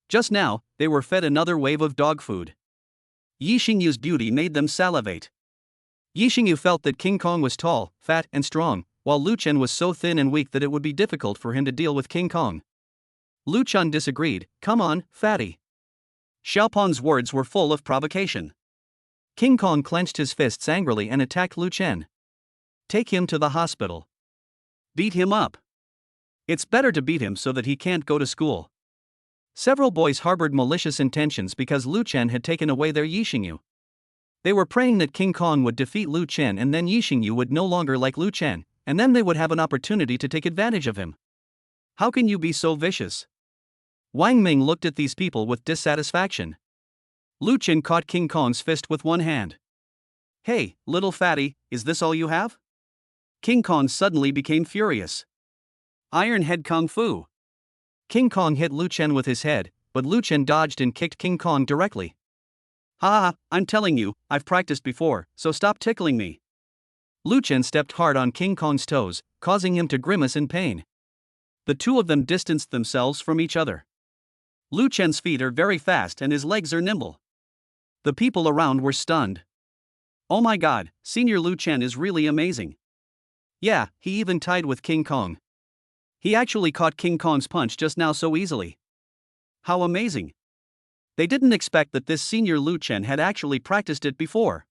Just now, they were fed another wave of dog food. Yi Xingyu's beauty made them salivate. Yi Xingyu felt that King Kong was tall, fat, and strong, while Lu Chen was so thin and weak that it would be difficult for him to deal with King Kong. Lu Chen disagreed. Come on, fatty. Xiaopon's words were full of provocation. King Kong clenched his fists angrily and attacked Lu Chen. Take him to the hospital. Beat him up. It's better to beat him so that he can't go to school. Several boys harbored malicious intentions because Lu Chen had taken away their Yi Xingyu. They were praying that King Kong would defeat Lu Chen and then Yi Xingyu would no longer like Lu Chen, and then they would have an opportunity to take advantage of him. How can you be so vicious? Wang Ming looked at these people with dissatisfaction. Lu Chen caught King Kong's fist with one hand. Hey, little fatty, is this all you have? King Kong suddenly became furious. Iron Head Kung Fu. King Kong hit Lu Chen with his head, but Lu Chen dodged and kicked King Kong directly. Ha, I'm telling you, I've practiced before, so stop tickling me. Lu Chen stepped hard on King Kong's toes, causing him to grimace in pain. The two of them distanced themselves from each other. Lu Chen's feet are very fast and his legs are nimble. The people around were stunned. Oh my god, Senior Lu Chen is really amazing. Yeah, he even tied with King Kong. He actually caught King Kong's punch just now so easily. How amazing. They didn't expect that this Senior Lu Chen had actually practiced it before.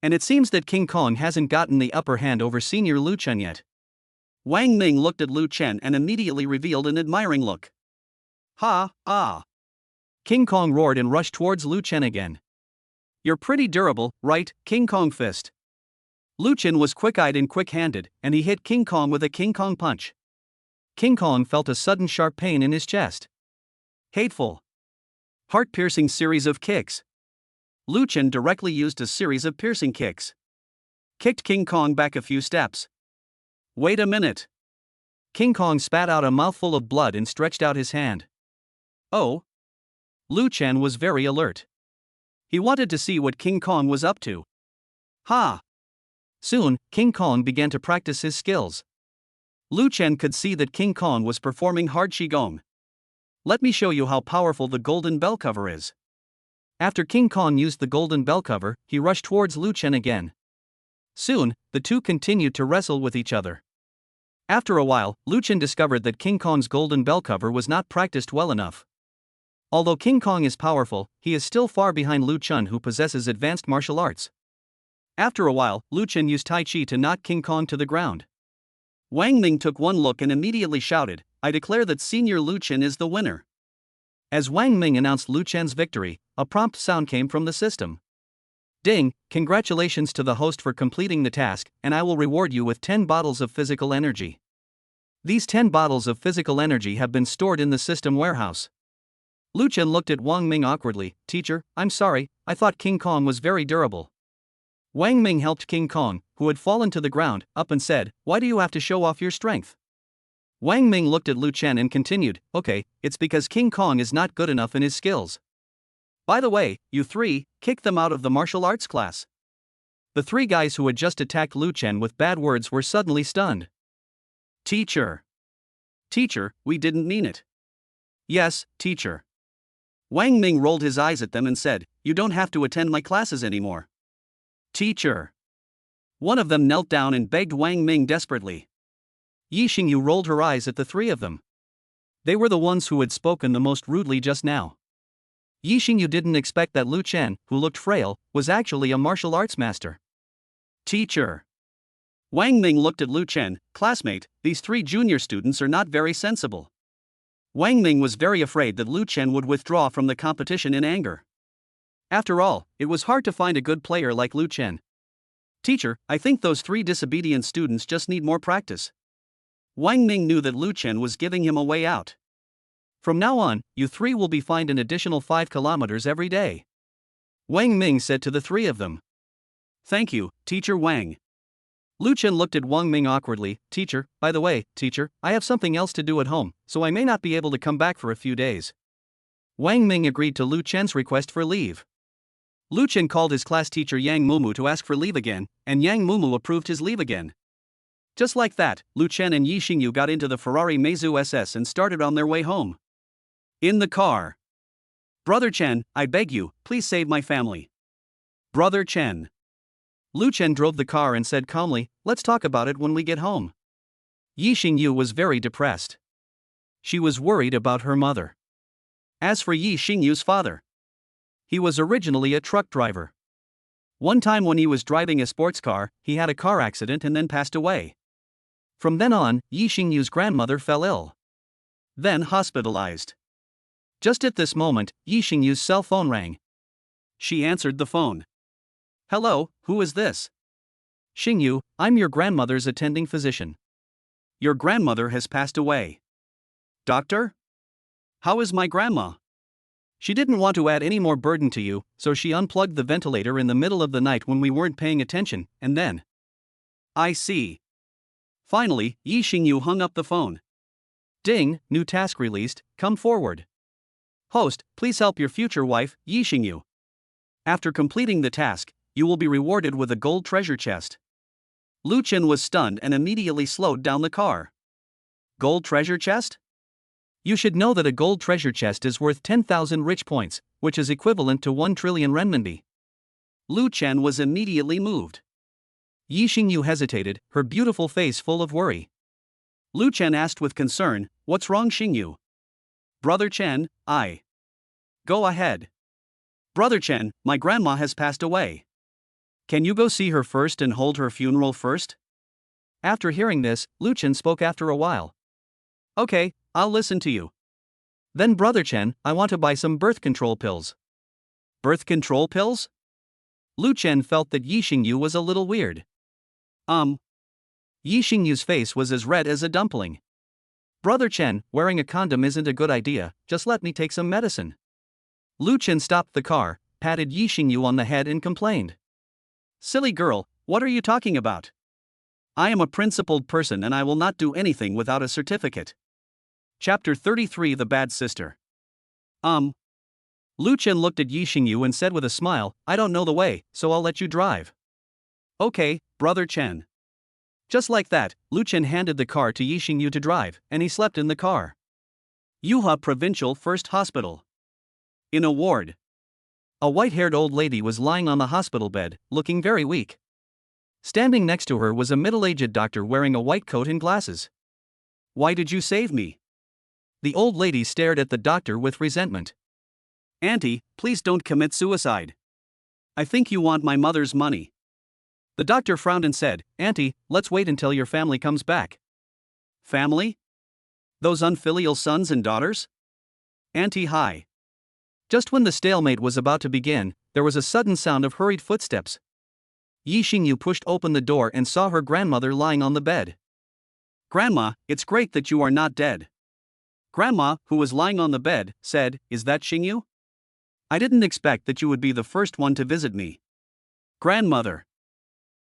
And it seems that King Kong hasn't gotten the upper hand over Senior Lu Chen yet. Wang Ming looked at Lu Chen and immediately revealed an admiring look. Ha, ah. King Kong roared and rushed towards Lu Chen again. You're pretty durable, right, King Kong fist? Lu Chen was quick-eyed and quick-handed, and he hit King Kong with a King Kong punch. King Kong felt a sudden sharp pain in his chest. Hateful. Heart-piercing series of kicks. Lu Chen directly used a series of piercing kicks. Kicked King Kong back a few steps. Wait a minute. King Kong spat out a mouthful of blood and stretched out his hand. Oh. Lu Chen was very alert. He wanted to see what King Kong was up to. Ha! Soon, King Kong began to practice his skills. Lu Chen could see that King Kong was performing hard qigong. Let me show you how powerful the golden bell cover is. After King Kong used the golden bell cover, he rushed towards Lu Chen again. Soon, the two continued to wrestle with each other. After a while, Lu Chen discovered that King Kong's golden bell cover was not practiced well enough. Although King Kong is powerful, he is still far behind Lu Chen, who possesses advanced martial arts. After a while, Lu Chen used Tai Chi to knock King Kong to the ground. Wang Ming took one look and immediately shouted, I declare that Senior Lu Chen is the winner. As Wang Ming announced Lu Chen's victory, a prompt sound came from the system. Ding, congratulations to the host for completing the task, and I will reward you with 10 bottles of physical energy. These 10 bottles of physical energy have been stored in the system warehouse. Lu Chen looked at Wang Ming awkwardly. Teacher, I'm sorry, I thought King Kong was very durable. Wang Ming helped King Kong, who had fallen to the ground, up and said, why do you have to show off your strength? Wang Ming looked at Lu Chen and continued, okay, it's because King Kong is not good enough in his skills. By the way, you three, kick them out of the martial arts class. The three guys who had just attacked Lu Chen with bad words were suddenly stunned. Teacher. Teacher, we didn't mean it. Yes, teacher. Wang Ming rolled his eyes at them and said, "You don't have to attend my classes anymore." Teacher. One of them knelt down and begged Wang Ming desperately. Yi Xingyu rolled her eyes at the three of them. They were the ones who had spoken the most rudely just now. Yi Xingyu didn't expect that Lu Chen, who looked frail, was actually a martial arts master. Teacher. Wang Ming looked at Lu Chen. "Classmate, these three junior students are not very sensible." Wang Ming was very afraid that Lu Chen would withdraw from the competition in anger. After all, it was hard to find a good player like Lu Chen. "Teacher, I think those three disobedient students just need more practice." Wang Ming knew that Lu Chen was giving him a way out. "From now on, you three will be fined an additional 5 kilometers every day," Wang Ming said to the three of them. "Thank you, Teacher Wang." Lu Chen looked at Wang Ming awkwardly. "Teacher, by the way, teacher, I have something else to do at home, so I may not be able to come back for a few days." Wang Ming agreed to Lu Chen's request for leave. Lu Chen called his class teacher Yang Mumu to ask for leave again, and Yang Mumu approved his leave again. Just like that, Lu Chen and Yi Xingyu got into the Ferrari Meizu SS and started on their way home. In the car. "Brother Chen, I beg you, please save my family." Brother Chen. Lu Chen drove the car and said calmly, "Let's talk about it when we get home." Yi Xingyu was very depressed. She was worried about her mother. As for Yi Xingyu's father, he was originally a truck driver. One time when he was driving a sports car, he had a car accident and then passed away. From then on, Yi Xingyu's grandmother fell ill. Then hospitalized. Just at this moment, Yi Xingyu's cell phone rang. She answered the phone. "Hello, who is this?" "Xingyu, I'm your grandmother's attending physician." "Your grandmother has passed away." "Doctor? How is my grandma?" "She didn't want to add any more burden to you, so she unplugged the ventilator in the middle of the night when we weren't paying attention, and then." "I see." Finally, Yi Xingyu hung up the phone. Ding, new task released, come forward. Host, please help your future wife, Yi Xingyu. After completing the task, you will be rewarded with a gold treasure chest. Lu Chen was stunned and immediately slowed down the car. Gold treasure chest? You should know that a gold treasure chest is worth 10,000 rich points, which is equivalent to 1 trillion renminbi. Lu Chen was immediately moved. Yi Xingyu hesitated, her beautiful face full of worry. Lu Chen asked with concern, "What's wrong, Xingyu?" "Brother Chen, I." "Go ahead." "Brother Chen, my grandma has passed away. Can you go see her first and hold her funeral first?" After hearing this, Lu Chen spoke after a while. "Okay, I'll listen to you." "Then Brother Chen, I want to buy some birth control pills." "Birth control pills?" Lu Chen felt that Yi Xingyu was a little weird. Yi Xingyu's face was as red as a dumpling. "Brother Chen, wearing a condom isn't a good idea, just let me take some medicine." Lu Chen stopped the car, patted Yi Xingyu on the head and complained. "Silly girl, what are you talking about? I am a principled person and I will not do anything without a certificate." Chapter 33 The Bad Sister. Lu Chen looked at Yi Xingyu and said with a smile, "I don't know the way, so I'll let you drive." "Okay, Brother Chen." Just like that, Lu Chen handed the car to Yi Xingyu to drive, and he slept in the car. Yuhua Provincial First Hospital. In a ward. A white-haired old lady was lying on the hospital bed, looking very weak. Standing next to her was a middle-aged doctor wearing a white coat and glasses. "Why did you save me?" The old lady stared at the doctor with resentment. "Auntie, please don't commit suicide. I think you want my mother's money." The doctor frowned and said, "Auntie, let's wait until your family comes back." "Family? Those unfilial sons and daughters?" "Auntie, hi." Just when the stalemate was about to begin, there was a sudden sound of hurried footsteps. Yi Xingyu pushed open the door and saw her grandmother lying on the bed. "Grandma, it's great that you are not dead." Grandma, who was lying on the bed, said, "Is that Xingyu? I didn't expect that you would be the first one to visit me." "Grandmother."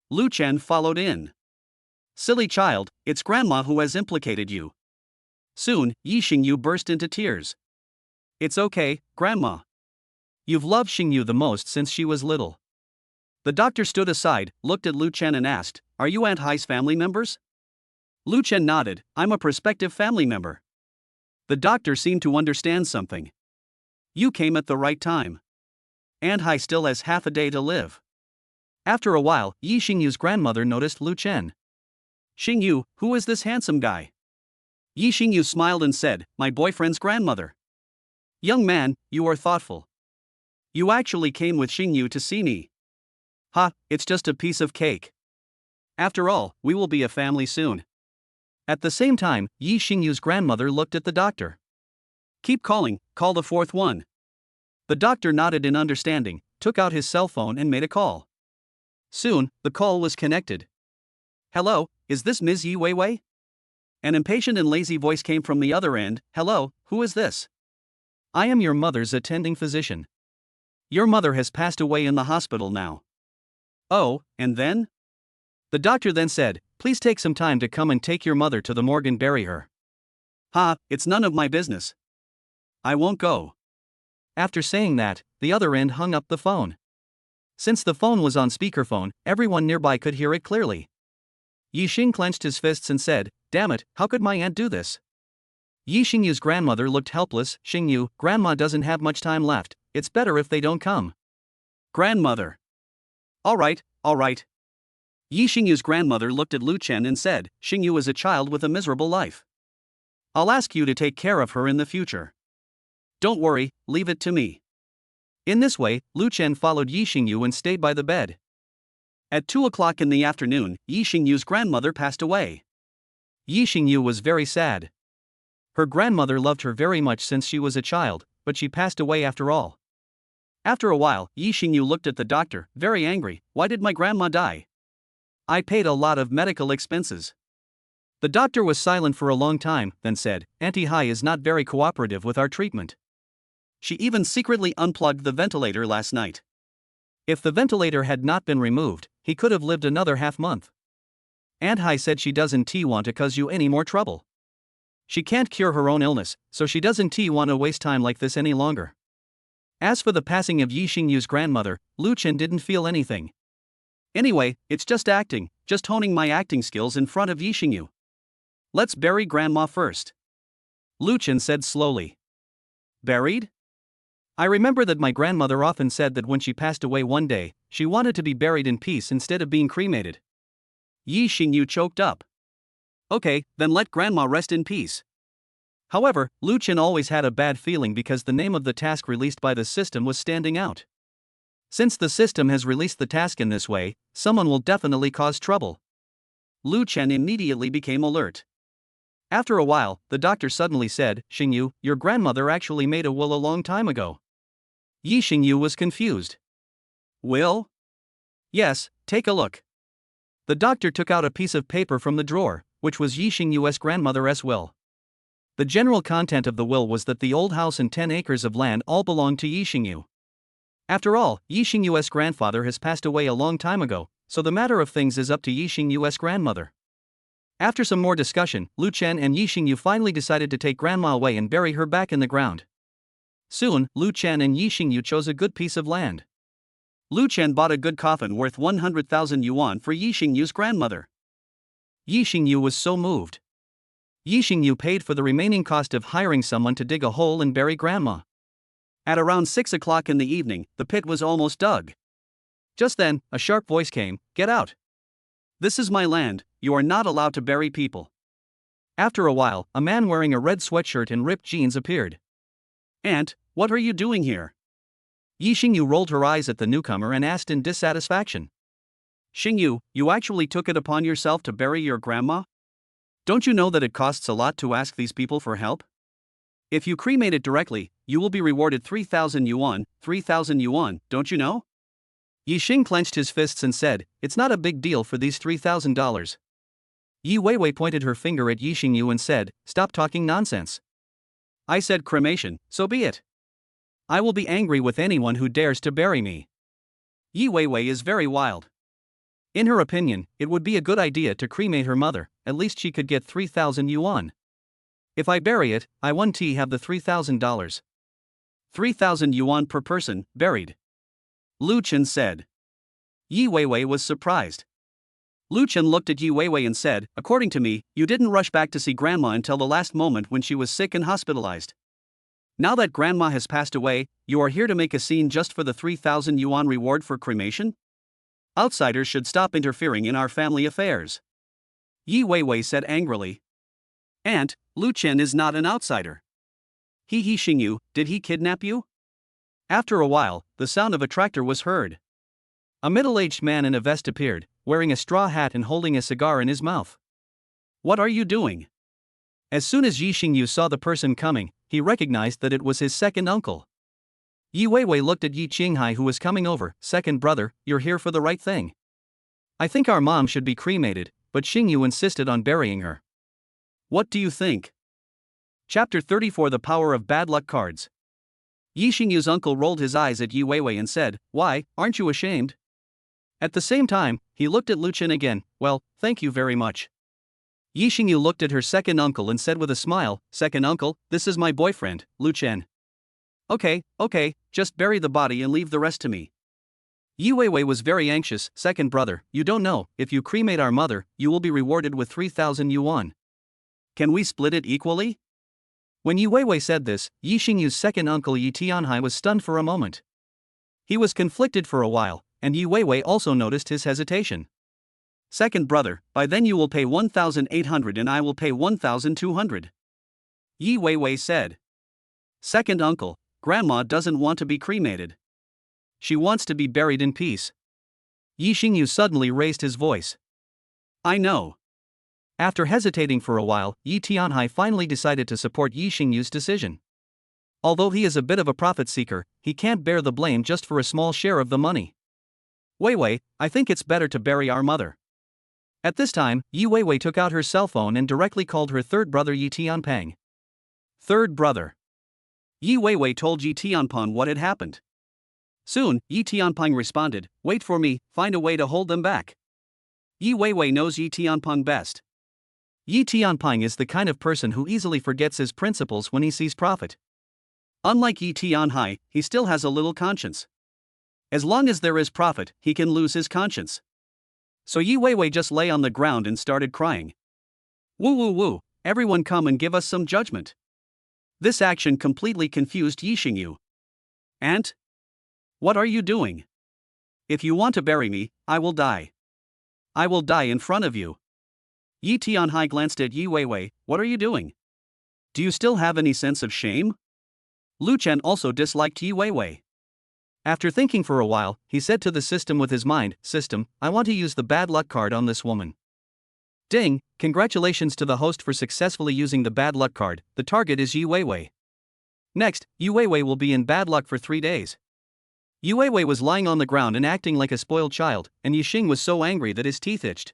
Lu Chen followed in. "Silly child, it's Grandma who has implicated you." Soon, Yi Xingyu burst into tears. "It's okay, Grandma. You've loved Xingyu the most since she was little. The doctor stood aside, looked at Lu Chen and asked, "Are you Aunt Hai's family members?" Lu Chen nodded, "I'm a prospective family member." The doctor seemed to understand something. "You came at the right time. Aunt Hai still has half a day to live." After a while, Yi Xingyu's grandmother noticed Lu Chen. "Xingyu, who is this handsome guy?" Yi Xingyu smiled and said, "My boyfriend's grandmother." "Young man, you are thoughtful. You actually came with Xingyu to see me." "Ha, it's just a piece of cake. After all, we will be a family soon." At the same time, Yi Xingyu's grandmother looked at the doctor. "Keep calling, call the fourth one." The doctor nodded in understanding, took out his cell phone and made a call. Soon, the call was connected. "Hello, is this Ms. Yi Weiwei?" An impatient and lazy voice came from the other end. "Hello, who is this?" "I am your mother's attending physician. Your mother has passed away in the hospital now." "Oh, and then?" The doctor then said, "Please take some time to come and take your mother to the morgue and bury her." "Ha, it's none of my business. I won't go." After saying that, the other end hung up the phone. Since the phone was on speakerphone, everyone nearby could hear it clearly. Yi Xing clenched his fists and said, "Damn it, how could my aunt do this?" Yi Xingyu's grandmother looked helpless. "Xingyu, grandma doesn't have much time left, it's better if they don't come." "Grandmother. All right. Yi Xingyu's grandmother looked at Lu Chen and said, "Xingyu is a child with a miserable life. I'll ask you to take care of her in the future. Don't worry, leave it to me." In this way, Lu Chen followed Yi Xingyu and stayed by the bed. At 2 o'clock in the afternoon, Yi Xingyu's grandmother passed away. Yi Xingyu was very sad. Her grandmother loved her very much since she was a child, but she passed away after all. After a while, Yi Xingyu looked at the doctor, very angry. "Why did my grandma die? I paid a lot of medical expenses." The doctor was silent for a long time, then said, "Auntie Hai is not very cooperative with our treatment. She even secretly unplugged the ventilator last night. If the ventilator had not been removed, he could have lived another half-month. Aunt Hai said she doesn't want to cause you any more trouble. She can't cure her own illness, so she doesn't want to waste time like this any longer." As for the passing of Yi Xingyu's grandmother, Lu Chen didn't feel anything. "Anyway, it's just acting, just honing my acting skills in front of Yi Xingyu. Let's bury grandma first," Lu Chen said slowly. "Buried? I remember that my grandmother often said that when she passed away one day, she wanted to be buried in peace instead of being cremated." Yi Xingyu choked up. "Okay, then let grandma rest in peace." However, Lu Chen always had a bad feeling because the name of the task released by the system was standing out. Since the system has released the task in this way, someone will definitely cause trouble. Lu Chen immediately became alert. After a while, the doctor suddenly said, "Xingyu, your grandmother actually made a will a long time ago." Yi Xingyu was confused. "Will?" "Yes, take a look." The doctor took out a piece of paper from the drawer, which was Yi Xingyu's grandmother's will. The general content of the will was that the old house and 10 acres of land all belonged to Yi Xingyu. After all, Yi Xingyu's grandfather has passed away a long time ago, so the matter of things is up to Yi Xingyu's grandmother. After some more discussion, Lu Chen and Yi Xingyu finally decided to take grandma away and bury her back in the ground. Soon, Lu Chen and Yi Xingyu chose a good piece of land. Lu Chen bought a good coffin worth 100,000 yuan for Yi Xingyu's grandmother. Yi Xingyu was so moved. Yi Xingyu paid for the remaining cost of hiring someone to dig a hole and bury grandma. At around 6 o'clock in the evening, the pit was almost dug. Just then, a sharp voice came, "Get out! This is my land, you are not allowed to bury people." After a while, a man wearing a red sweatshirt and ripped jeans appeared. "Aunt, what are you doing here?" Yi Xingyu rolled her eyes at the newcomer and asked in dissatisfaction. "Xingyu, you actually took it upon yourself to bury your grandma? Don't you know that it costs a lot to ask these people for help? If you cremate it directly, you will be rewarded 3,000 yuan, 3,000 yuan, don't you know?" Yi Xing clenched his fists and said, "It's not a big deal for these $3,000. Yi Weiwei pointed her finger at Yi Xingyu and said, "Stop talking nonsense. I said cremation, so be it. I will be angry with anyone who dares to bury me." Yi Weiwei is very wild. In her opinion, it would be a good idea to cremate her mother, at least she could get 3,000 yuan. "If I bury it, I won't have the $3,000. 3,000 yuan per person, buried," Lu Chen said. Yi Weiwei was surprised. Lu Chen looked at Yi Weiwei and said, "According to me, you didn't rush back to see Grandma until the last moment when she was sick and hospitalized. Now that Grandma has passed away, you are here to make a scene just for the 3,000 yuan reward for cremation? Outsiders should stop interfering in our family affairs." Yi Weiwei said angrily. "Aunt, Lu Chen is not an outsider. He Xingyu, did he kidnap you?" After a while, the sound of a tractor was heard. A middle-aged man in a vest appeared, wearing a straw hat and holding a cigar in his mouth. "What are you doing?" As soon as Yi Xingyu saw the person coming, he recognized that it was his second uncle. Yi Weiwei looked at Yi Qinghai, who was coming over. "Second brother, you're here for the right thing. I think our mom should be cremated, but Xingyu insisted on burying her. What do you think?" Chapter 34: The Power of Bad Luck Cards. Yi Xingyu's uncle rolled his eyes at Yi Weiwei and said, "Why, aren't you ashamed?" At the same time, he looked at Lu Chen again. "Well, thank you very much." Yi Xingyu looked at her second uncle and said with a smile, "Second uncle, this is my boyfriend, Lu Chen." Okay, just bury the body and leave the rest to me." Yi Weiwei was very anxious. "Second brother, you don't know, if you cremate our mother, you will be rewarded with 3,000 yuan. Can we split it equally?" When Yi Weiwei said this, Yi Xingyu's second uncle Yi Tianhai was stunned for a moment. He was conflicted for a while, and Yi Weiwei also noticed his hesitation. "Second brother, by then you will pay 1,800 and I will pay 1,200. Yi Weiwei said. "Second uncle, Grandma doesn't want to be cremated. She wants to be buried in peace." Yi Xingyu suddenly raised his voice. "I know." After hesitating for a while, Yi Tianhai finally decided to support Yi Xingyu's decision. Although he is a bit of a profit seeker, he can't bear the blame just for a small share of the money. "Weiwei, I think it's better to bury our mother." At this time, Yi Weiwei took out her cell phone and directly called her third brother Yi Tianpeng. "Third brother." Yi Weiwei told Yi Tianpeng what had happened. Soon, Yi Tianpeng responded, "Wait for me, find a way to hold them back." Yi Weiwei knows Yi Tianpeng best. Yi Tianpeng is the kind of person who easily forgets his principles when he sees profit. Unlike Yi Tianhai, he still has a little conscience. As long as there is profit, he can lose his conscience. So Yi Weiwei just lay on the ground and started crying. "Woo woo woo, everyone come and give us some judgment." This action completely confused Yi Xingyu. "Aunt? What are you doing? If you want to bury me, I will die. I will die in front of you." Yi Tianhai glanced at Yi Weiwei. "What are you doing? Do you still have any sense of shame?" Lu Chen also disliked Yi Weiwei. After thinking for a while, he said to the system with his mind, "System, I want to use the bad luck card on this woman." Ding, congratulations to the host for successfully using the bad luck card. The target is Yi Weiwei. Next, Yi Weiwei will be in bad luck for 3 days. Yi Weiwei was lying on the ground and acting like a spoiled child, and Yi Xing was so angry that his teeth itched.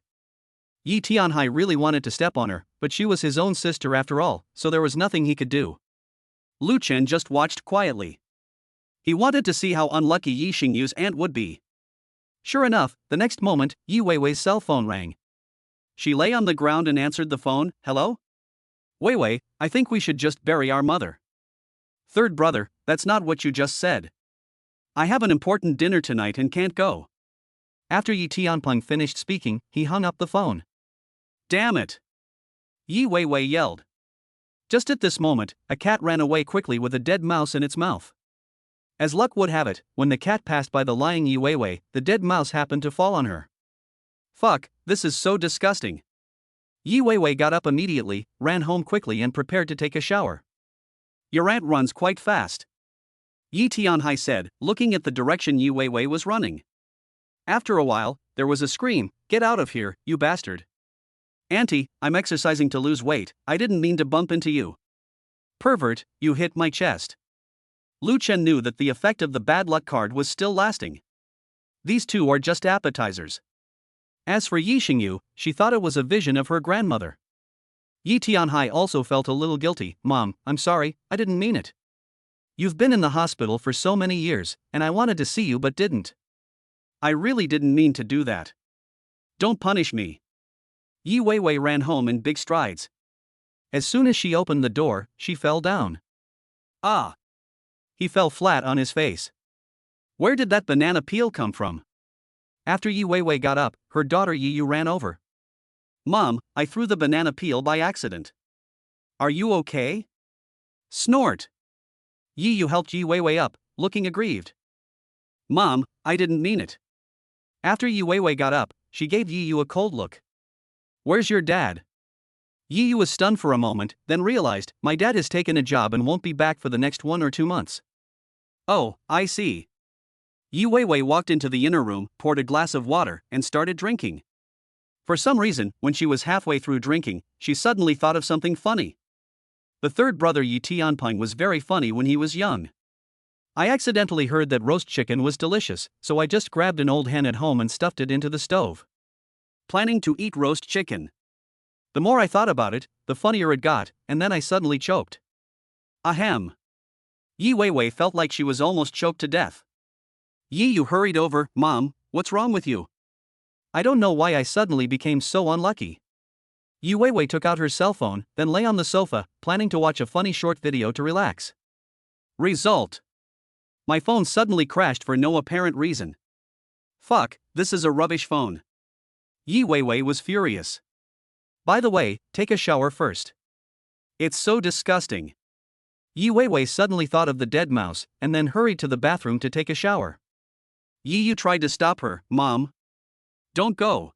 Yi Tianhai really wanted to step on her, but she was his own sister after all, so there was nothing he could do. Lu Chen just watched quietly. He wanted to see how unlucky Yi Xingyu's aunt would be. Sure enough, the next moment, Yi Weiwei's cell phone rang. She lay on the ground and answered the phone. "Hello? Weiwei, I think we should just bury our mother." "Third brother, that's not what you just said. I have an important dinner tonight and can't go." After Yi Tianpeng finished speaking, he hung up the phone. "Damn it!" Yi Weiwei yelled. Just at this moment, a cat ran away quickly with a dead mouse in its mouth. As luck would have it, when the cat passed by the lying Yi Weiwei, the dead mouse happened to fall on her. "Fuck, this is so disgusting." Yi Weiwei got up immediately, ran home quickly and prepared to take a shower. "Your aunt runs quite fast," Yi Tianhai said, looking at the direction Yi Weiwei was running. After a while, there was a scream, "Get out of here, you bastard." "Auntie, I'm exercising to lose weight, I didn't mean to bump into you." "Pervert, you hit my chest." Lu Chen knew that the effect of the bad luck card was still lasting. These two are just appetizers. As for Yi Xingyu, she thought it was a vision of her grandmother. Yi Tianhai also felt a little guilty. "Mom, I'm sorry, I didn't mean it. You've been in the hospital for so many years, and I wanted to see you but didn't. I really didn't mean to do that. Don't punish me." Yi Weiwei ran home in big strides. As soon as she opened the door, she fell down. Ah! He fell flat on his face. Where did that banana peel come from? After Yi Weiwei got up, her daughter Yi Yu ran over. Mom, I threw the banana peel by accident. Are you okay? Snort. Yi Yu helped Yi Weiwei up, looking aggrieved. Mom, I didn't mean it. After Yi Weiwei got up, she gave Yi Yu a cold look. Where's your dad? Yi Yu was stunned for a moment, then realized, my dad has taken a job and won't be back for the next 1 or 2 months. Oh, I see. Yi Weiwei walked into the inner room, poured a glass of water, and started drinking. For some reason, when she was halfway through drinking, she suddenly thought of something funny. The third brother Yi Tianping was very funny when he was young. I accidentally heard that roast chicken was delicious, so I just grabbed an old hen at home and stuffed it into the stove. Planning to eat roast chicken. The more I thought about it, the funnier it got, and then I suddenly choked. Ahem. Yi Weiwei felt like she was almost choked to death. Yi Yu hurried over. Mom, what's wrong with you? I don't know why I suddenly became so unlucky. Yi Weiwei took out her cell phone, then lay on the sofa, planning to watch a funny short video to relax. Result. My phone suddenly crashed for no apparent reason. Fuck, this is a rubbish phone. Yi Weiwei was furious. By the way, take a shower first. It's so disgusting. Yi Weiwei suddenly thought of the dead mouse, and then hurried to the bathroom to take a shower. Yi Yu tried to stop her. Mom. Don't go.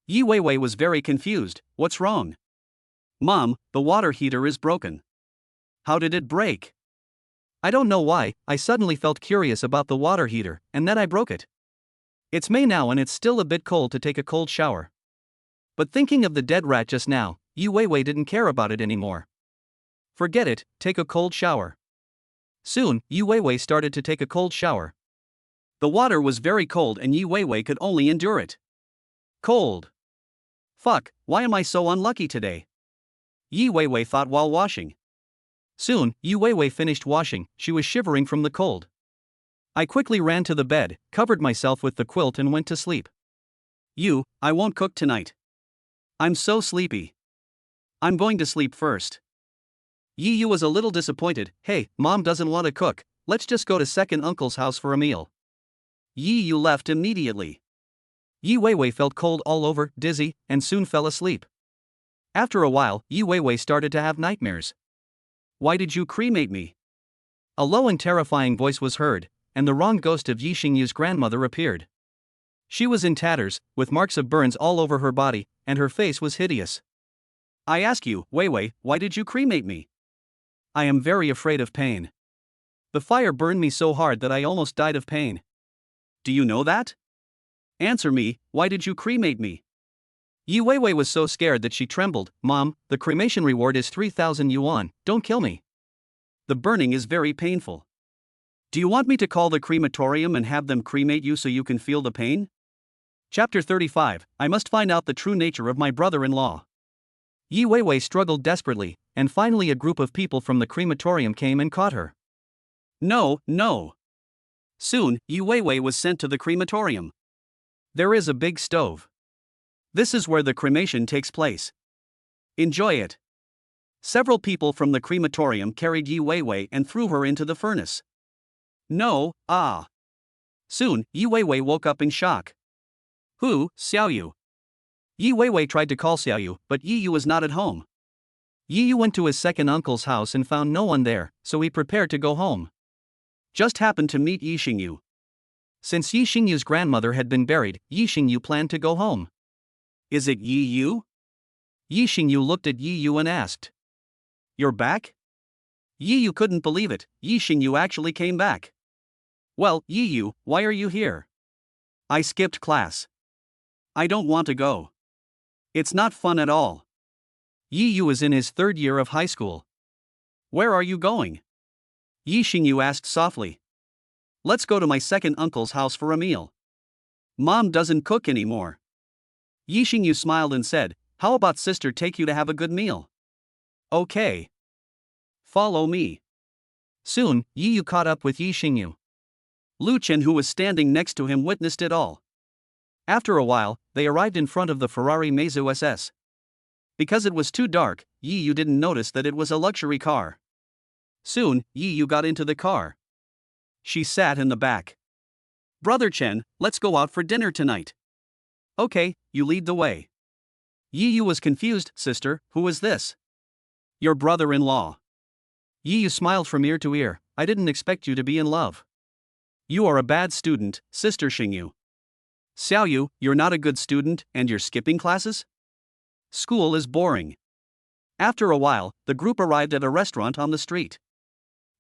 Yi Weiwei was very confused. What's wrong? Mom, the water heater is broken. How did it break? I don't know why, I suddenly felt curious about the water heater, and then I broke it. It's May now and it's still a bit cold to take a cold shower. But thinking of the dead rat just now, Yi Weiwei didn't care about it anymore. Forget it, take a cold shower. Soon, Yi Weiwei started to take a cold shower. The water was very cold and Yi Weiwei could only endure it. Cold. Fuck, why am I so unlucky today? Yi Weiwei thought while washing. Soon, Yi Weiwei finished washing, she was shivering from the cold. I quickly ran to the bed, covered myself with the quilt and went to sleep. I won't cook tonight. I'm so sleepy. I'm going to sleep first. Yi Yu was a little disappointed. Hey, Mom doesn't want to cook, let's just go to second uncle's house for a meal. Yi Yu left immediately. Yi Weiwei felt cold all over, dizzy, and soon fell asleep. After a while, Yi Weiwei started to have nightmares. Why did you cremate me? A low and terrifying voice was heard, and the wrong ghost of Yi Xingyu's grandmother appeared. She was in tatters, with marks of burns all over her body, and her face was hideous. I ask you, Weiwei, why did you cremate me? I am very afraid of pain. The fire burned me so hard that I almost died of pain. Do you know that? Answer me, why did you cremate me? Yi Weiwei was so scared that she trembled. Mom, the cremation reward is 3,000 yuan, don't kill me. The burning is very painful. Do you want me to call the crematorium and have them cremate you so you can feel the pain? Chapter 35, I must find out the true nature of my brother-in-law. Yi Weiwei struggled desperately, and finally a group of people from the crematorium came and caught her. No. Soon, Yi Weiwei was sent to the crematorium. There is a big stove. This is where the cremation takes place. Enjoy it. Several people from the crematorium carried Yi Weiwei and threw her into the furnace. No. Soon, Yi Weiwei woke up in shock. Who, Xiaoyu? Yi Weiwei tried to call Xiaoyu, but Yi Yu was not at home. Yi Yu went to his second uncle's house and found no one there, so he prepared to go home. Just happened to meet Yi Xingyu. Since Yi Xingyu's grandmother had been buried, Yi Xingyu planned to go home. Is it Yi Yu? Yi Xingyu looked at Yi Yu and asked. You're back? Yi Yu couldn't believe it, Yi Xingyu actually came back. Well, Yi Yu, why are you here? I skipped class. I don't want to go. It's not fun at all. Yi Yu is in his third year of high school. Where are you going? Yi Xingyu asked softly. Let's go to my second uncle's house for a meal. Mom doesn't cook anymore. Yi Xingyu smiled and said, how about sister take you to have a good meal? Okay. Follow me. Soon, Yi Yu caught up with Yi Xingyu. Lu Chen, who was standing next to him, witnessed it all. After a while, they arrived in front of the Ferrari Meizu SS. Because it was too dark, Yi Yu didn't notice that it was a luxury car. Soon, Yi Yu got into the car. She sat in the back. Brother Chen, let's go out for dinner tonight. Okay, you lead the way. Yi Yu was confused. Sister, who is this? Your brother-in-law. Yi Yu smiled from ear to ear. I didn't expect you to be in love. You are a bad student, Sister Xingyu. Xiao Yu, you're not a good student, and you're skipping classes? School is boring. After a while, the group arrived at a restaurant on the street.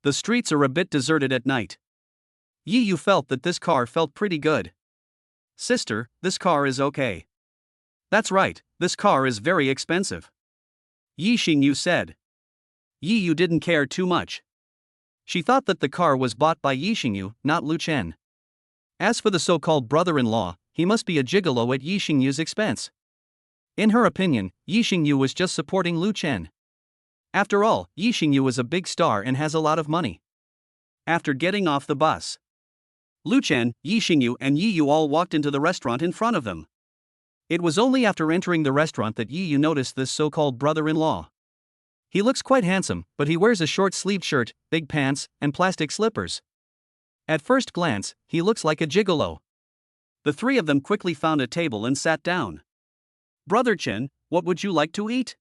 The streets are a bit deserted at night. Yi Yu felt that this car felt pretty good. Sister, this car is okay. That's right, this car is very expensive. Yi Xingyu said. Yi Yu didn't care too much. She thought that the car was bought by Yi Xingyu, not Lu Chen. As for the so-called brother-in-law, he must be a gigolo at Yi Xingyu's expense. In her opinion, Yi Xingyu was just supporting Lu Chen. After all, Yi Xingyu is a big star and has a lot of money. After getting off the bus, Lu Chen, Yi Xingyu and Yi Yu all walked into the restaurant in front of them. It was only after entering the restaurant that Yi Yu noticed this so-called brother-in-law. He looks quite handsome, but he wears a short-sleeved shirt, big pants, and plastic slippers. At first glance, he looks like a gigolo. The three of them quickly found a table and sat down. Brother Chen, what would you like to eat?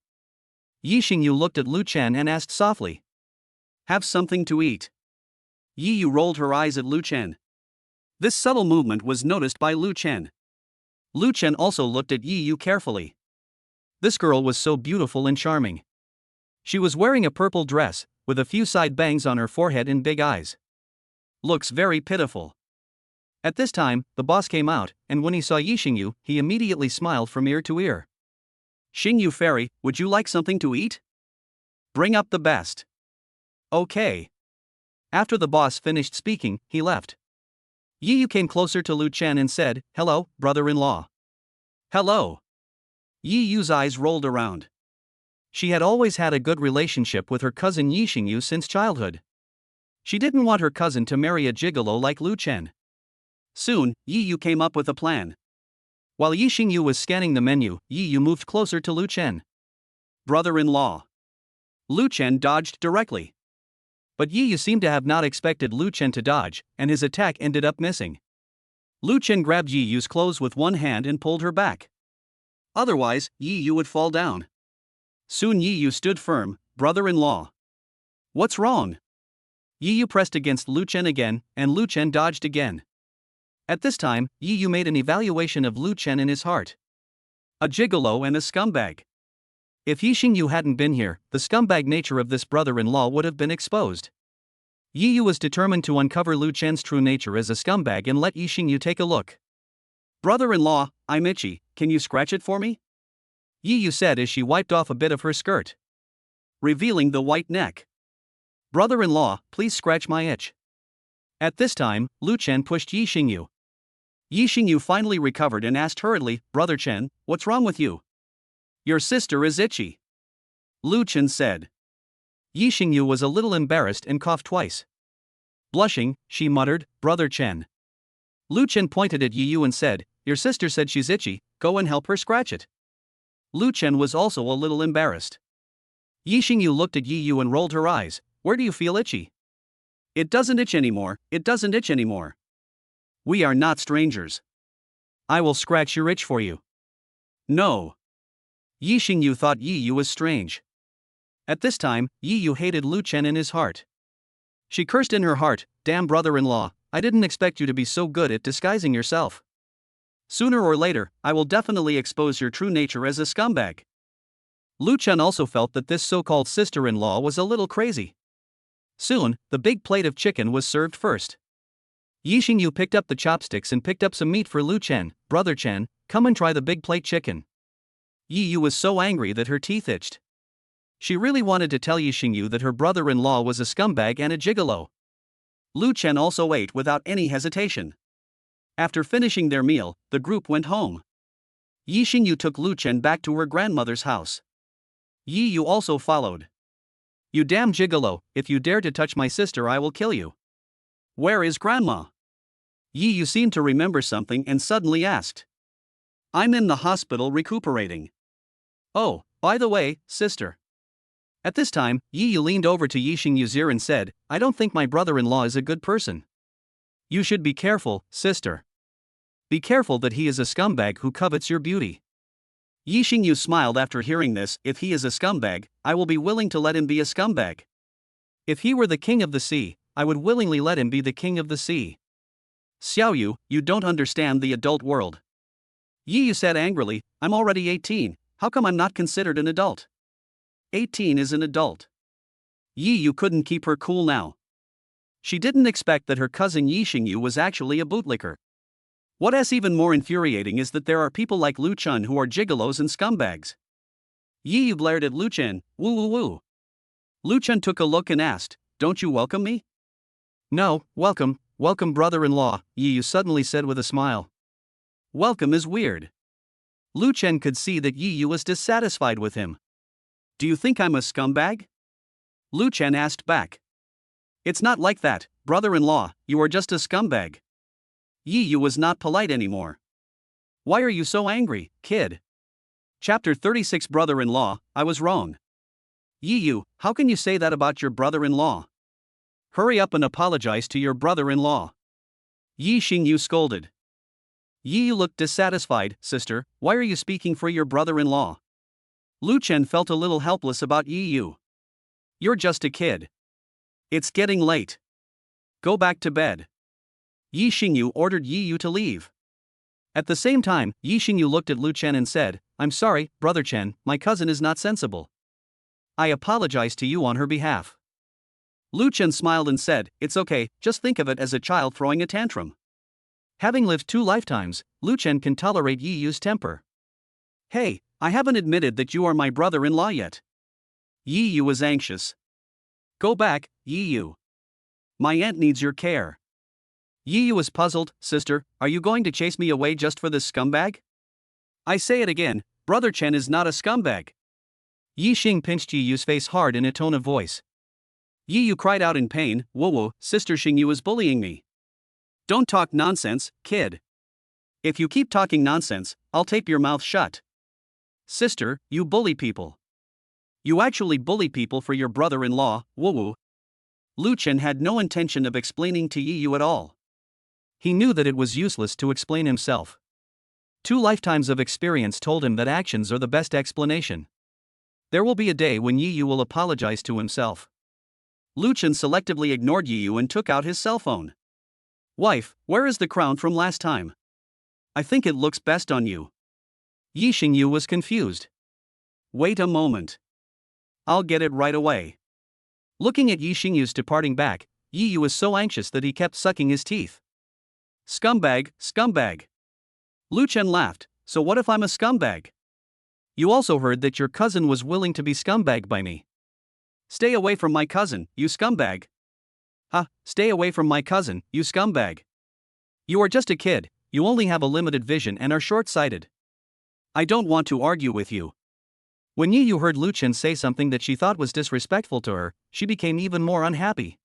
Yi Xingyu looked at Lu Chen and asked softly. Have something to eat. Yi Yu rolled her eyes at Lu Chen. This subtle movement was noticed by Lu Chen. Lu Chen also looked at Yi Yu carefully. This girl was so beautiful and charming. She was wearing a purple dress, with a few side bangs on her forehead and big eyes. Looks very pitiful. At this time, the boss came out, and when he saw Yi Xingyu, he immediately smiled from ear to ear. Xingyu Fairy, would you like something to eat? Bring up the best. Okay. After the boss finished speaking, he left. Yi Yu came closer to Lu Chen and said, Hello, brother-in-law. Hello. Yi Yu's eyes rolled around. She had always had a good relationship with her cousin Yi Xingyu since childhood. She didn't want her cousin to marry a gigolo like Lu Chen. Soon, Yi Yu came up with a plan. While Yi Xingyu was scanning the menu, Yi Yu moved closer to Lu Chen. Brother-in-law. Lu Chen dodged directly. But Yi Yu seemed to have not expected Lu Chen to dodge, and his attack ended up missing. Lu Chen grabbed Yi Yu's clothes with one hand and pulled her back. Otherwise, Yi Yu would fall down. Soon Yi Yu stood firm. Brother-in-law. What's wrong? Yi Yu pressed against Lu Chen again, and Lu Chen dodged again. At this time, Yi Yu made an evaluation of Lu Chen in his heart. A gigolo and a scumbag. If Yi Xingyu hadn't been here, the scumbag nature of this brother-in-law would have been exposed. Yi Yu was determined to uncover Lu Chen's true nature as a scumbag and let Yi Xingyu take a look. Brother-in-law, I'm itchy, can you scratch it for me? Yi Yu said as she wiped off a bit of her skirt, revealing the white neck. Brother-in-law, please scratch my itch. At this time, Lu Chen pushed Yi Xingyu. Yi Xingyu finally recovered and asked hurriedly, Brother Chen, what's wrong with you? Your sister is itchy. Lu Chen said. Yi Xingyu was a little embarrassed and coughed twice. Blushing, she muttered, Brother Chen. Lu Chen pointed at Yi Yu and said, Your sister said she's itchy, go and help her scratch it. Lu Chen was also a little embarrassed. Yi Xingyu looked at Yi Yu and rolled her eyes. Where do you feel itchy? It doesn't itch anymore, it doesn't itch anymore. We are not strangers. I will scratch your itch for you. No. Yi Xingyu thought Yi Yu was strange. At this time, Yi Yu hated Lu Chen in his heart. She cursed in her heart, Damn brother-in-law, I didn't expect you to be so good at disguising yourself. Sooner or later, I will definitely expose your true nature as a scumbag. Lu Chen also felt that this so-called sister-in-law was a little crazy. Soon, the big plate of chicken was served first. Yi Xingyu picked up the chopsticks and picked up some meat for Lu Chen. Brother Chen, come and try the big plate chicken. Yi Yu was so angry that her teeth itched. She really wanted to tell Yi Xingyu that her brother-in-law was a scumbag and a gigolo. Lu Chen also ate without any hesitation. After finishing their meal, the group went home. Yi Xingyu took Lu Chen back to her grandmother's house. Yi Yu also followed. You damn gigolo, if you dare to touch my sister I will kill you. Where is grandma? Yi Yu seemed to remember something and suddenly asked. I'm in the hospital recuperating. Oh, by the way, sister. At this time, Yi Yu leaned over to Yi Xingyu's ear and said, I don't think my brother-in-law is a good person. You should be careful, sister. Be careful that he is a scumbag who covets your beauty. Yi Xingyu smiled after hearing this. If he is a scumbag, I will be willing to let him be a scumbag. If he were the king of the sea, I would willingly let him be the king of the sea. Xiaoyu, you don't understand the adult world. Yi Yu said angrily, I'm already 18, how come I'm not considered an adult? 18 is an adult. Yi Yu couldn't keep her cool now. She didn't expect that her cousin Yi Xingyu was actually a bootlicker. What's even more infuriating is that there are people like Lu Chun who are gigolos and scumbags. Yi Yu glared at Lu Chen, woo woo woo. Lu Chun took a look and asked, don't you welcome me? No, welcome brother-in-law, Yi Yu suddenly said with a smile. Welcome is weird. Lu Chen could see that Yi Yu was dissatisfied with him. Do you think I'm a scumbag? Lu Chen asked back. It's not like that, brother-in-law, you are just a scumbag. Yi Yu was not polite anymore. Why are you so angry, kid? Chapter 36 Brother-in-law, I was wrong. Yi Yu, how can you say that about your brother-in-law? Hurry up and apologize to your brother-in-law. Yi Xingyu scolded. Yi Yu looked dissatisfied. Sister, why are you speaking for your brother-in-law? Lu Chen felt a little helpless about Yi Yu. You're just a kid. It's getting late. Go back to bed. Yi Xingyu ordered Yi Yu to leave. At the same time, Yi Xingyu looked at Lu Chen and said, I'm sorry, Brother Chen, my cousin is not sensible. I apologize to you on her behalf. Lu Chen smiled and said, it's okay, just think of it as a child throwing a tantrum. Having lived 2 lifetimes, Lu Chen can tolerate Yi Yu's temper. Hey, I haven't admitted that you are my brother-in-law yet. Yi Yu was anxious. Go back, Yi Yu. My aunt needs your care. Yi Yu was puzzled. Sister, are you going to chase me away just for this scumbag? I say it again, Brother Chen is not a scumbag. Yi Xing pinched Yi Yu's face hard in a tone of voice. Yi Yu cried out in pain, whoa, Sister Xingyu is bullying me. Don't talk nonsense, kid. If you keep talking nonsense, I'll tape your mouth shut. Sister, you bully people. You actually bully people for your brother-in-law, woo. Lu Chen had no intention of explaining to Yi Yu at all. He knew that it was useless to explain himself. 2 lifetimes of experience told him that actions are the best explanation. There will be a day when Yi Yu will apologize to himself. Lu Chen selectively ignored Yi Yu and took out his cell phone. Wife, where is the crown from last time? I think it looks best on you. Yi Xingyu was confused. Wait a moment. I'll get it right away. Looking at Yi Xingyu's departing back, Yi Yu was so anxious that he kept sucking his teeth. Scumbag. Lu Chen laughed, so what if I'm a scumbag? You also heard that your cousin was willing to be scumbag by me. Stay away from my cousin, you scumbag. Stay away from my cousin, you scumbag. You are just a kid, you only have a limited vision and are short-sighted. I don't want to argue with you. When Yi Yu heard Lu Chen say something that she thought was disrespectful to her, she became even more unhappy.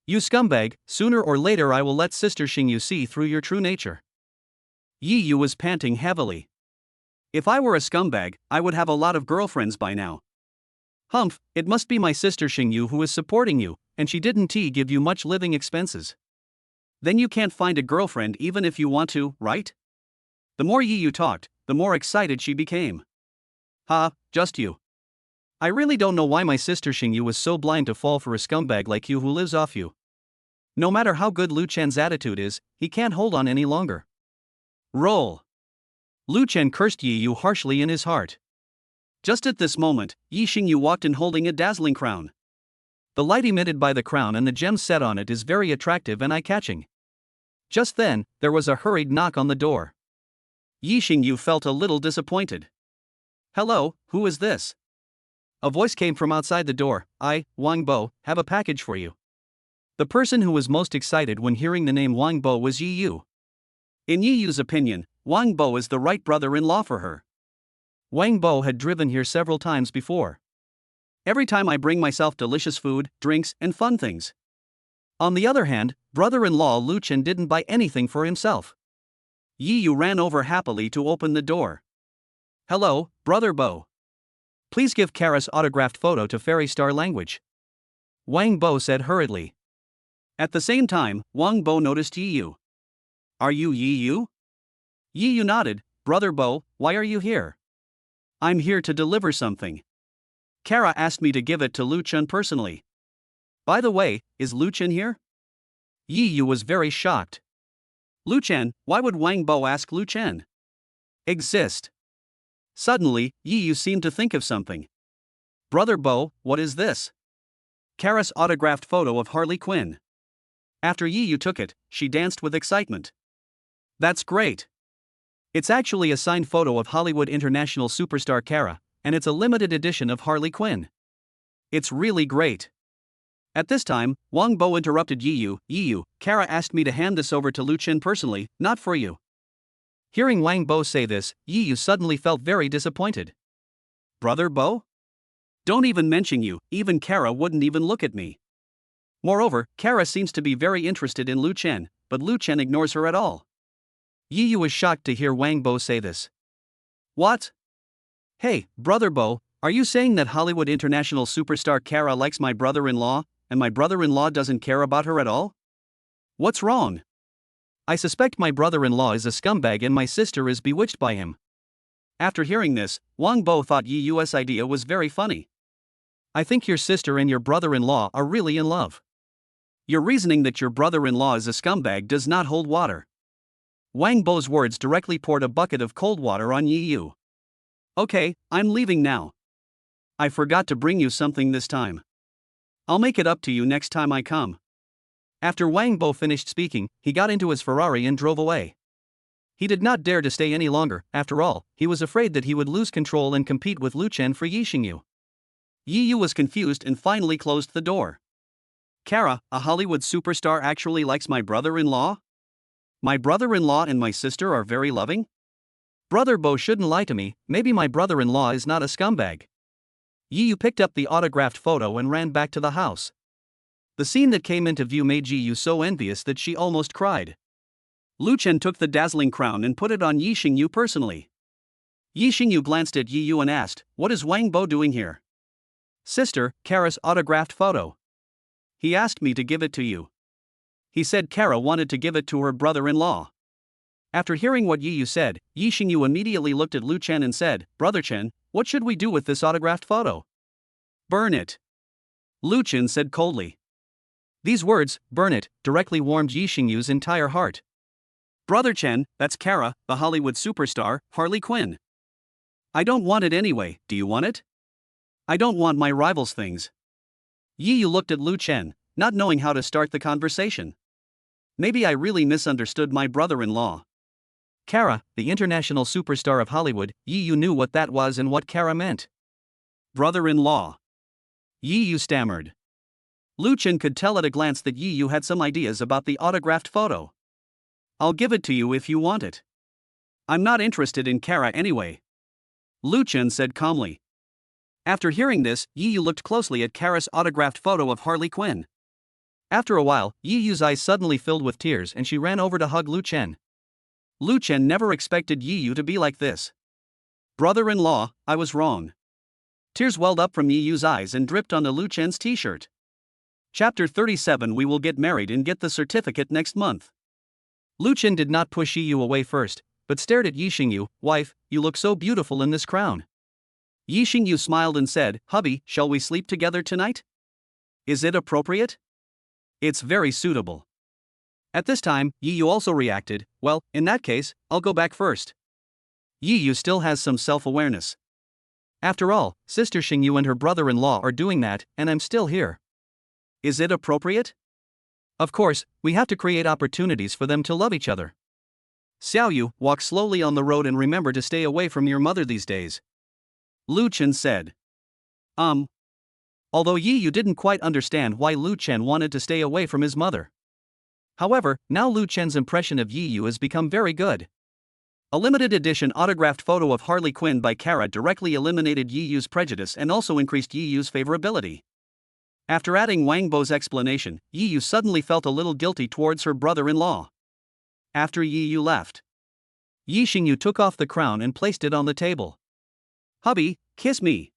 You scumbag, sooner or later I will let Sister Xingyu see through your true nature. Yi Yu was panting heavily. If I were a scumbag, I would have a lot of girlfriends by now. Humph, it must be my sister Xingyu who is supporting you, and she didn't give you much living expenses. Then you can't find a girlfriend even if you want to, right? The more Yi Yu talked, the more excited she became. Just you. I really don't know why my sister Xingyu was so blind to fall for a scumbag like you who lives off you. No matter how good Lu Chen's attitude is, he can't hold on any longer. Roll. Lu Chen cursed Yi Yu harshly in his heart. Just at this moment, Yi Xingyu walked in holding a dazzling crown. The light emitted by the crown and the gems set on it is very attractive and eye-catching. Just then, there was a hurried knock on the door. Yi Xingyu felt a little disappointed. Hello, who is this? A voice came from outside the door. I, Wang Bo, have a package for you. The person who was most excited when hearing the name Wang Bo was Yi Yu. In Yi Yu's opinion, Wang Bo is the right brother-in-law for her. Wang Bo had driven here several times before. Every time I bring myself delicious food, drinks, and fun things. On the other hand, brother-in-law Lu Chen didn't buy anything for himself. Yi Yu ran over happily to open the door. Hello, Brother Bo. Please give Kara's autographed photo to Fairy Star Language. Wang Bo said hurriedly. At the same time, Wang Bo noticed Yi Yu. Are you Yi Yu? Yi Yu nodded. Brother Bo, why are you here? I'm here to deliver something. Kara asked me to give it to Lu Chen personally. By the way, is Lu Chen here? Yi Yu was very shocked. Lu Chen, why would Wang Bo ask Lu Chen? Exist. Suddenly, Yi Yu seemed to think of something. Brother Bo, what is this? Kara's autographed photo of Harley Quinn. After Yi Yu took it, she danced with excitement. That's great. It's actually a signed photo of Hollywood international superstar Kara, and it's a limited edition of Harley Quinn. It's really great. At this time, Wang Bo interrupted Yi Yu. Yi Yu, Kara asked me to hand this over to Lu Chen personally, not for you. Hearing Wang Bo say this, Yi Yu suddenly felt very disappointed. Brother Bo? Don't even mention you, even Kara wouldn't even look at me. Moreover, Kara seems to be very interested in Lu Chen, but Lu Chen ignores her at all. Yi Yu was shocked to hear Wang Bo say this. What? Hey, Brother Bo, are you saying that Hollywood international superstar Kara likes my brother-in-law, and my brother-in-law doesn't care about her at all? What's wrong? I suspect my brother-in-law is a scumbag and my sister is bewitched by him. After hearing this, Wang Bo thought Yi Yu's idea was very funny. I think your sister and your brother-in-law are really in love. Your reasoning that your brother-in-law is a scumbag does not hold water. Wang Bo's words directly poured a bucket of cold water on Yi Yu. Okay, I'm leaving now. I forgot to bring you something this time. I'll make it up to you next time I come. After Wang Bo finished speaking, he got into his Ferrari and drove away. He did not dare to stay any longer. After all, he was afraid that he would lose control and compete with Lu Chen for Yixingyu. Yi Yu was confused and finally closed the door. Kara, a Hollywood superstar, actually likes my brother-in-law? My brother-in-law and my sister are very loving? Brother Bo shouldn't lie to me, maybe my brother-in-law is not a scumbag. Yi Yu picked up the autographed photo and ran back to the house. The scene that came into view made Yi Yu so envious that she almost cried. Lu Chen took the dazzling crown and put it on Yixingyu personally. Yixingyu glanced at Yi Yu and asked, what is Wang Bo doing here? Sister, Kara's autographed photo. He asked me to give it to you. He said Kara wanted to give it to her brother-in-law. After hearing what Yi Yu said, Yixingyu immediately looked at Lu Chen and said, Brother Chen, what should we do with this autographed photo? Burn it. Lu Chen said coldly. These words, burn it, directly warmed Yixingyu's entire heart. Brother Chen, that's Kara, the Hollywood superstar, Harley Quinn. I don't want it anyway, do you want it? I don't want my rival's things. Yi Yu looked at Lu Chen, not knowing how to start the conversation. Maybe I really misunderstood my brother-in-law. Kara, the international superstar of Hollywood, Yi Yu knew what that was and what Kara meant. Brother-in-law. Yi Yu stammered. Lu Chen could tell at a glance that Yi Yu had some ideas about the autographed photo. I'll give it to you if you want it. I'm not interested in Kara anyway. Lu Chen said calmly. After hearing this, Yi Yu looked closely at Kara's autographed photo of Harley Quinn. After a while, Yi Yu's eyes suddenly filled with tears and she ran over to hug Lu Chen. Lu Chen never expected Yi Yu to be like this. Brother-in-law, I was wrong. Tears welled up from Yi Yu's eyes and dripped onto Lu Chen's t-shirt. Chapter 37. We will get married and get the certificate next month. Lu Chen did not push Yi Yu away first, but stared at Yixingyu. Wife, you look so beautiful in this crown. Yixingyu smiled and said, hubby, shall we sleep together tonight? Is it appropriate? It's very suitable. At this time, Yi Yu also reacted, well, in that case, I'll go back first. Yi Yu still has some self-awareness. After all, Sister Xingyu and her brother-in-law are doing that, and I'm still here. Is it appropriate? Of course, we have to create opportunities for them to love each other. Xiaoyu, walk slowly on the road and remember to stay away from your mother these days. Lu Chen said. Although Yi Yu didn't quite understand why Lu Chen wanted to stay away from his mother. However, now Lu Chen's impression of Yi Yu has become very good. A limited edition autographed photo of Harley Quinn by Kara directly eliminated Yi Yu's prejudice and also increased Yi Yu's favorability. After adding Wang Bo's explanation, Yi Yu suddenly felt a little guilty towards her brother-in-law. After Yi Yu left, Yixingyu took off the crown and placed it on the table. Hubby, kiss me.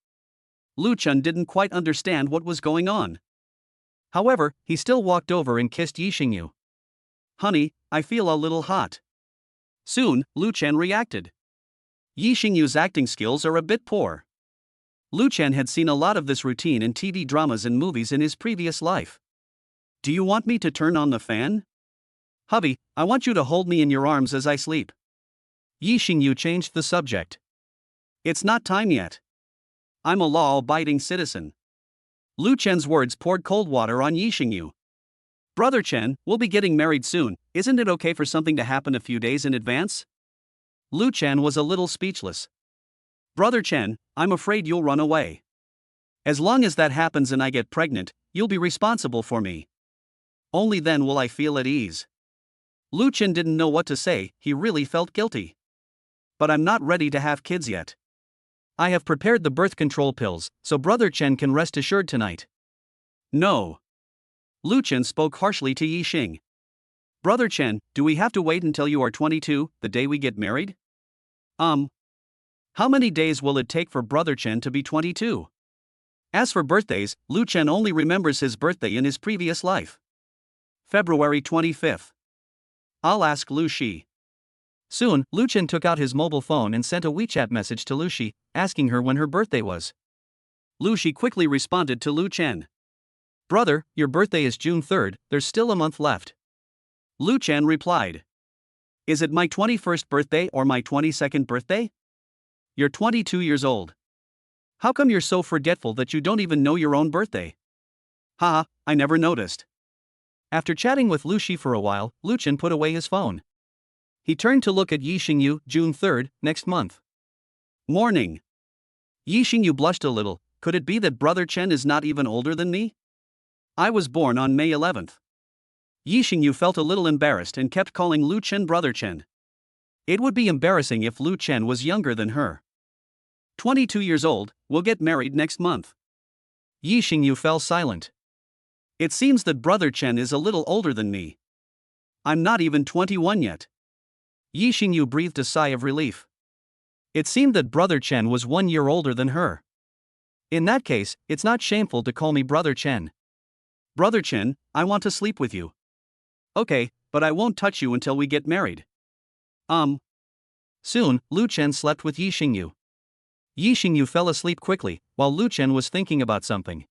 Lu Chen didn't quite understand what was going on. However, he still walked over and kissed Yi Xingyu. Honey, I feel a little hot. Soon, Lu Chen reacted. Yi Xingyu's acting skills are a bit poor. Lu Chen had seen a lot of this routine in TV dramas and movies in his previous life. Do you want me to turn on the fan? Hubby, I want you to hold me in your arms as I sleep. Yi Xingyu changed the subject. It's not time yet. I'm a law-abiding citizen. Lu Chen's words poured cold water on Yi Xingyu. Brother Chen, we'll be getting married soon, isn't it okay for something to happen a few days in advance? Lu Chen was a little speechless. Brother Chen, I'm afraid you'll run away. As long as that happens and I get pregnant, you'll be responsible for me. Only then will I feel at ease. Lu Chen didn't know what to say, he really felt guilty. But I'm not ready to have kids yet. I have prepared the birth control pills, so Brother Chen can rest assured tonight. No. Lu Chen spoke harshly to Yi Xing. Brother Chen, do we have to wait until you are 22, the day we get married? How many days will it take for Brother Chen to be 22? As for birthdays, Lu Chen only remembers his birthday in his previous life. February 25th. I'll ask Lu Shi. Soon, Lu Chen took out his mobile phone and sent a WeChat message to Lu Shi, asking her when her birthday was. Lu Shi quickly responded to Lu Chen. Brother, your birthday is June 3rd, there's still a month left. Lu Chen replied. Is it my 21st birthday or my 22nd birthday? You're 22 years old. How come you're so forgetful that you don't even know your own birthday? Haha, I never noticed. After chatting with Lu Shi for a while, Lu Chen put away his phone. He turned to look at Yi Xingyu, June 3rd, next month. Morning. Yi Xingyu blushed a little. Could it be that Brother Chen is not even older than me? I was born on May 11th. Yi Xingyu felt a little embarrassed and kept calling Lu Chen Brother Chen. It would be embarrassing if Lu Chen was younger than her. 22 years old, we'll get married next month. Yi Xingyu fell silent. It seems that Brother Chen is a little older than me. I'm not even 21 yet. Yi Xingyu breathed a sigh of relief. It seemed that Brother Chen was 1 year older than her. In that case, it's not shameful to call me Brother Chen. Brother Chen, I want to sleep with you. Okay, but I won't touch you until we get married. Soon, Lu Chen slept with Yi Xingyu. Yi Xingyu fell asleep quickly, while Lu Chen was thinking about something.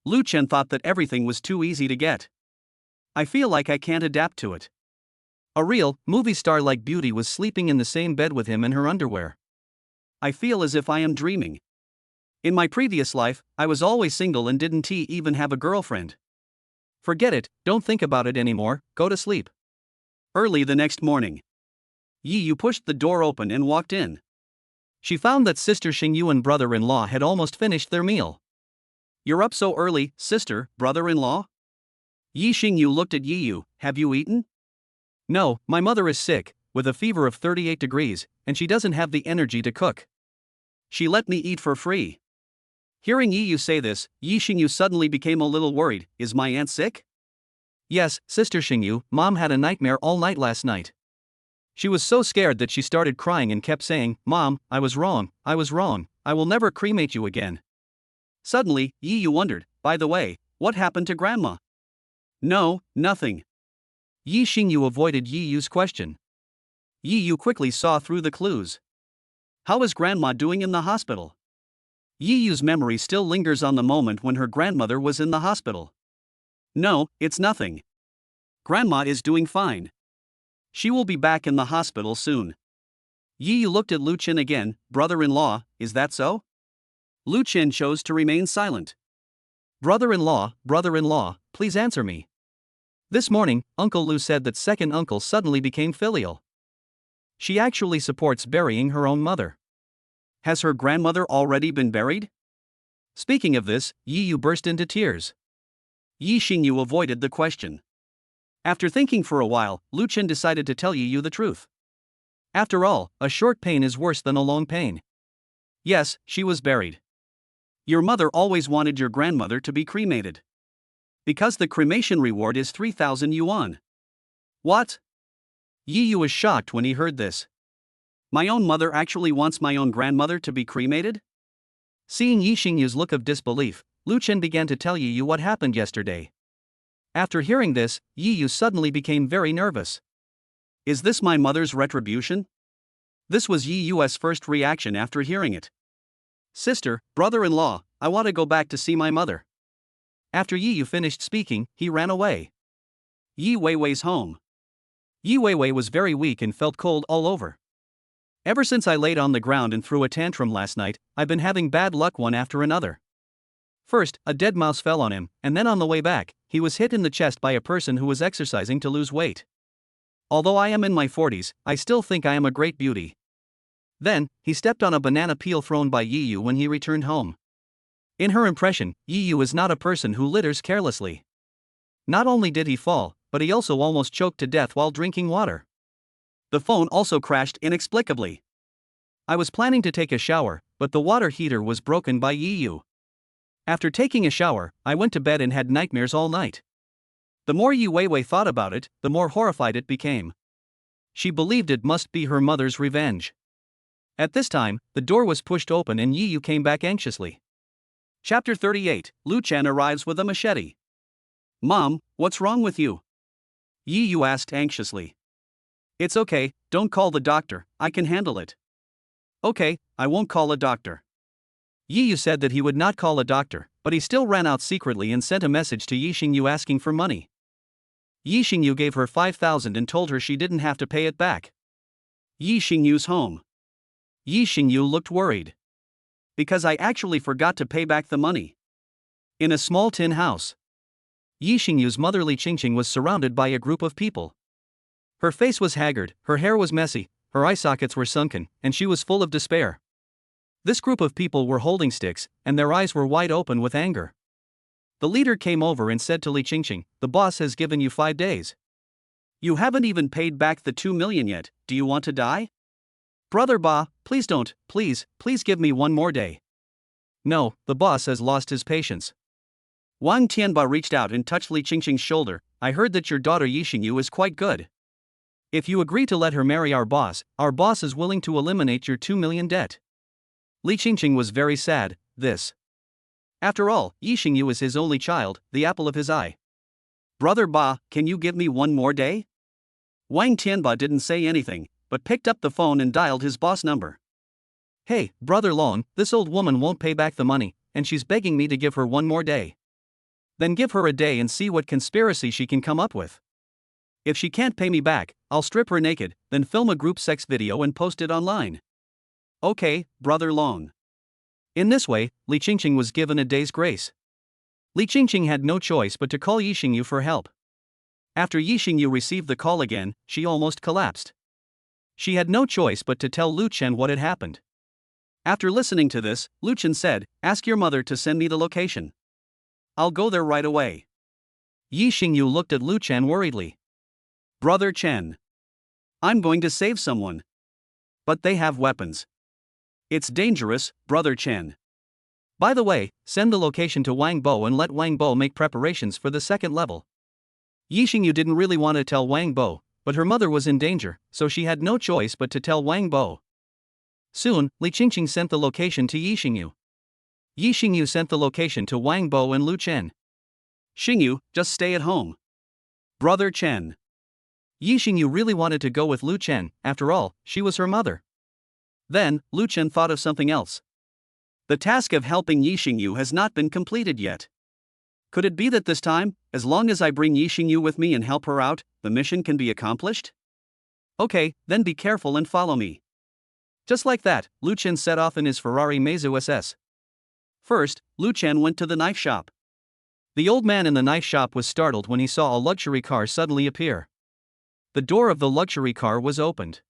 Lu Chen thought that everything was too easy to get. I feel like I can't adapt to it. A real, movie star-like beauty was sleeping in the same bed with him in her underwear. I feel as if I am dreaming. In my previous life, I was always single and didn't even have a girlfriend. Forget it, don't think about it anymore, go to sleep. Early the next morning. Yi Yu pushed the door open and walked in. She found that Sister Xingyu and brother-in-law had almost finished their meal. You're up so early, sister, brother-in-law? Yi Xingyu looked at Yi Yu. Have you eaten? No, my mother is sick, with a fever of 38 degrees, and she doesn't have the energy to cook. She let me eat for free. Hearing Yi Yu say this, Yi Xingyu suddenly became a little worried. Is my aunt sick? Yes, Sister Xingyu, Mom had a nightmare all night last night. She was so scared that she started crying and kept saying, Mom, I was wrong, I will never cremate you again. Suddenly, Yi Yu wondered, by the way, what happened to Grandma? No, nothing. Yi Xingyu avoided Yi Yu's question. Yi Yu quickly saw through the clues. How is Grandma doing in the hospital? Yi Yu's memory still lingers on the moment when her grandmother was in the hospital. No, it's nothing. Grandma is doing fine. She will be back in the hospital soon. Yi Yu looked at Lu Chen again. Brother-in-law, is that so? Lu Chen chose to remain silent. Brother-in-law, please answer me. This morning, Uncle Lu said that second uncle suddenly became filial. She actually supports burying her own mother. Has her grandmother already been buried? Speaking of this, Yi Yu burst into tears. Yi Xingyu avoided the question. After thinking for a while, Lu Chen decided to tell Yi Yu the truth. After all, a short pain is worse than a long pain. Yes, she was buried. Your mother always wanted your grandmother to be cremated. Because the cremation reward is 3,000 yuan. What? Yi Yu was shocked when he heard this. My own mother actually wants my own grandmother to be cremated? Seeing Yi Xingyu's look of disbelief, Lu Chen began to tell Yi Yu what happened yesterday. After hearing this, Yi Yu suddenly became very nervous. Is this my mother's retribution? This was Yi Yu's first reaction after hearing it. Sister, brother-in-law, I want to go back to see my mother. After Yi Yu finished speaking, he ran away. Yi Weiwei's home. Yi Weiwei was very weak and felt cold all over. Ever since I laid on the ground and threw a tantrum last night, I've been having bad luck one after another. First, a dead mouse fell on him, and then on the way back, he was hit in the chest by a person who was exercising to lose weight. Although I am in my 40s, I still think I am a great beauty. Then, he stepped on a banana peel thrown by Yi Yu when he returned home. In her impression, Yi Yu is not a person who litters carelessly. Not only did he fall, but he also almost choked to death while drinking water. The phone also crashed inexplicably. I was planning to take a shower, but the water heater was broken by Yi Yu. After taking a shower, I went to bed and had nightmares all night. The more Yi Weiwei thought about it, the more horrified it became. She believed it must be her mother's revenge. At this time, the door was pushed open and Yi Yu came back anxiously. Chapter 38, Lu Chen arrives with a machete. Mom, what's wrong with you? Yi Yu asked anxiously. It's okay, don't call the doctor, I can handle it. Okay, I won't call a doctor. Yi Yu said that he would not call a doctor, but he still ran out secretly and sent a message to Yi Xingyu asking for money. Yi Xingyu gave her 5,000 and told her she didn't have to pay it back. Yi Xingyu's home. Yi Xingyu looked worried. Because I actually forgot to pay back the money. In a small tin house. Yi Xingyu's mother Li Qingqing was surrounded by a group of people. Her face was haggard, her hair was messy, her eye sockets were sunken, and she was full of despair. This group of people were holding sticks, and their eyes were wide open with anger. The leader came over and said to Li Qingqing, "The boss has given you 5 days. You haven't even paid back the 2 million yet, do you want to die? Brother Ba, please don't, please give me 1 more day." No, the boss has lost his patience. Wang Tianba reached out and touched Li Qingqing's shoulder. "I heard that your daughter Yi Xingyu is quite good. If you agree to let her marry our boss is willing to eliminate your 2 million debt." Li Qingqing was very sad. This. After all, Yi Xingyu is his only child, the apple of his eye. Brother Ba, can you give me 1 more day? Wang Tianba didn't say anything, but picked up the phone and dialed his boss number. Hey, Brother Long, this old woman won't pay back the money, and she's begging me to give her 1 more day. Then give her a day and see what conspiracy she can come up with. If she can't pay me back, I'll strip her naked, then film a group sex video and post it online. Okay, Brother Long. In this way, Li Qingqing was given a day's grace. Li Qingqing had no choice but to call Yi Xingyu for help. After Yi Xingyu received the call again, she almost collapsed. She had no choice but to tell Lu Chen what had happened. After listening to this, Lu Chen said, "Ask your mother to send me the location. I'll go there right away." Yi Xingyu looked at Lu Chen worriedly. "Brother Chen, I'm going to save someone. But they have weapons. It's dangerous, Brother Chen. By the way, send the location to Wang Bo and let Wang Bo make preparations for the 2nd level." Yi Xingyu didn't really want to tell Wang Bo, but her mother was in danger, so she had no choice but to tell Wang Bo. Soon, Li Qingqing sent the location to Yi Xingyu. Yi Xingyu sent the location to Wang Bo and Lu Chen. "Xingyu, just stay at home. Brother Chen." Yi Xingyu really wanted to go with Lu Chen, after all, she was her mother. Then, Lu Chen thought of something else. The task of helping Yi Xingyu has not been completed yet. Could it be that this time, as long as I bring Yi Xingyu with me and help her out, the mission can be accomplished? Okay, then be careful and follow me. Just like that, Lu Chen set off in his Ferrari Meizu SS. First, Lu Chen went to the knife shop. The old man in the knife shop was startled when he saw a luxury car suddenly appear. The door of the luxury car was opened.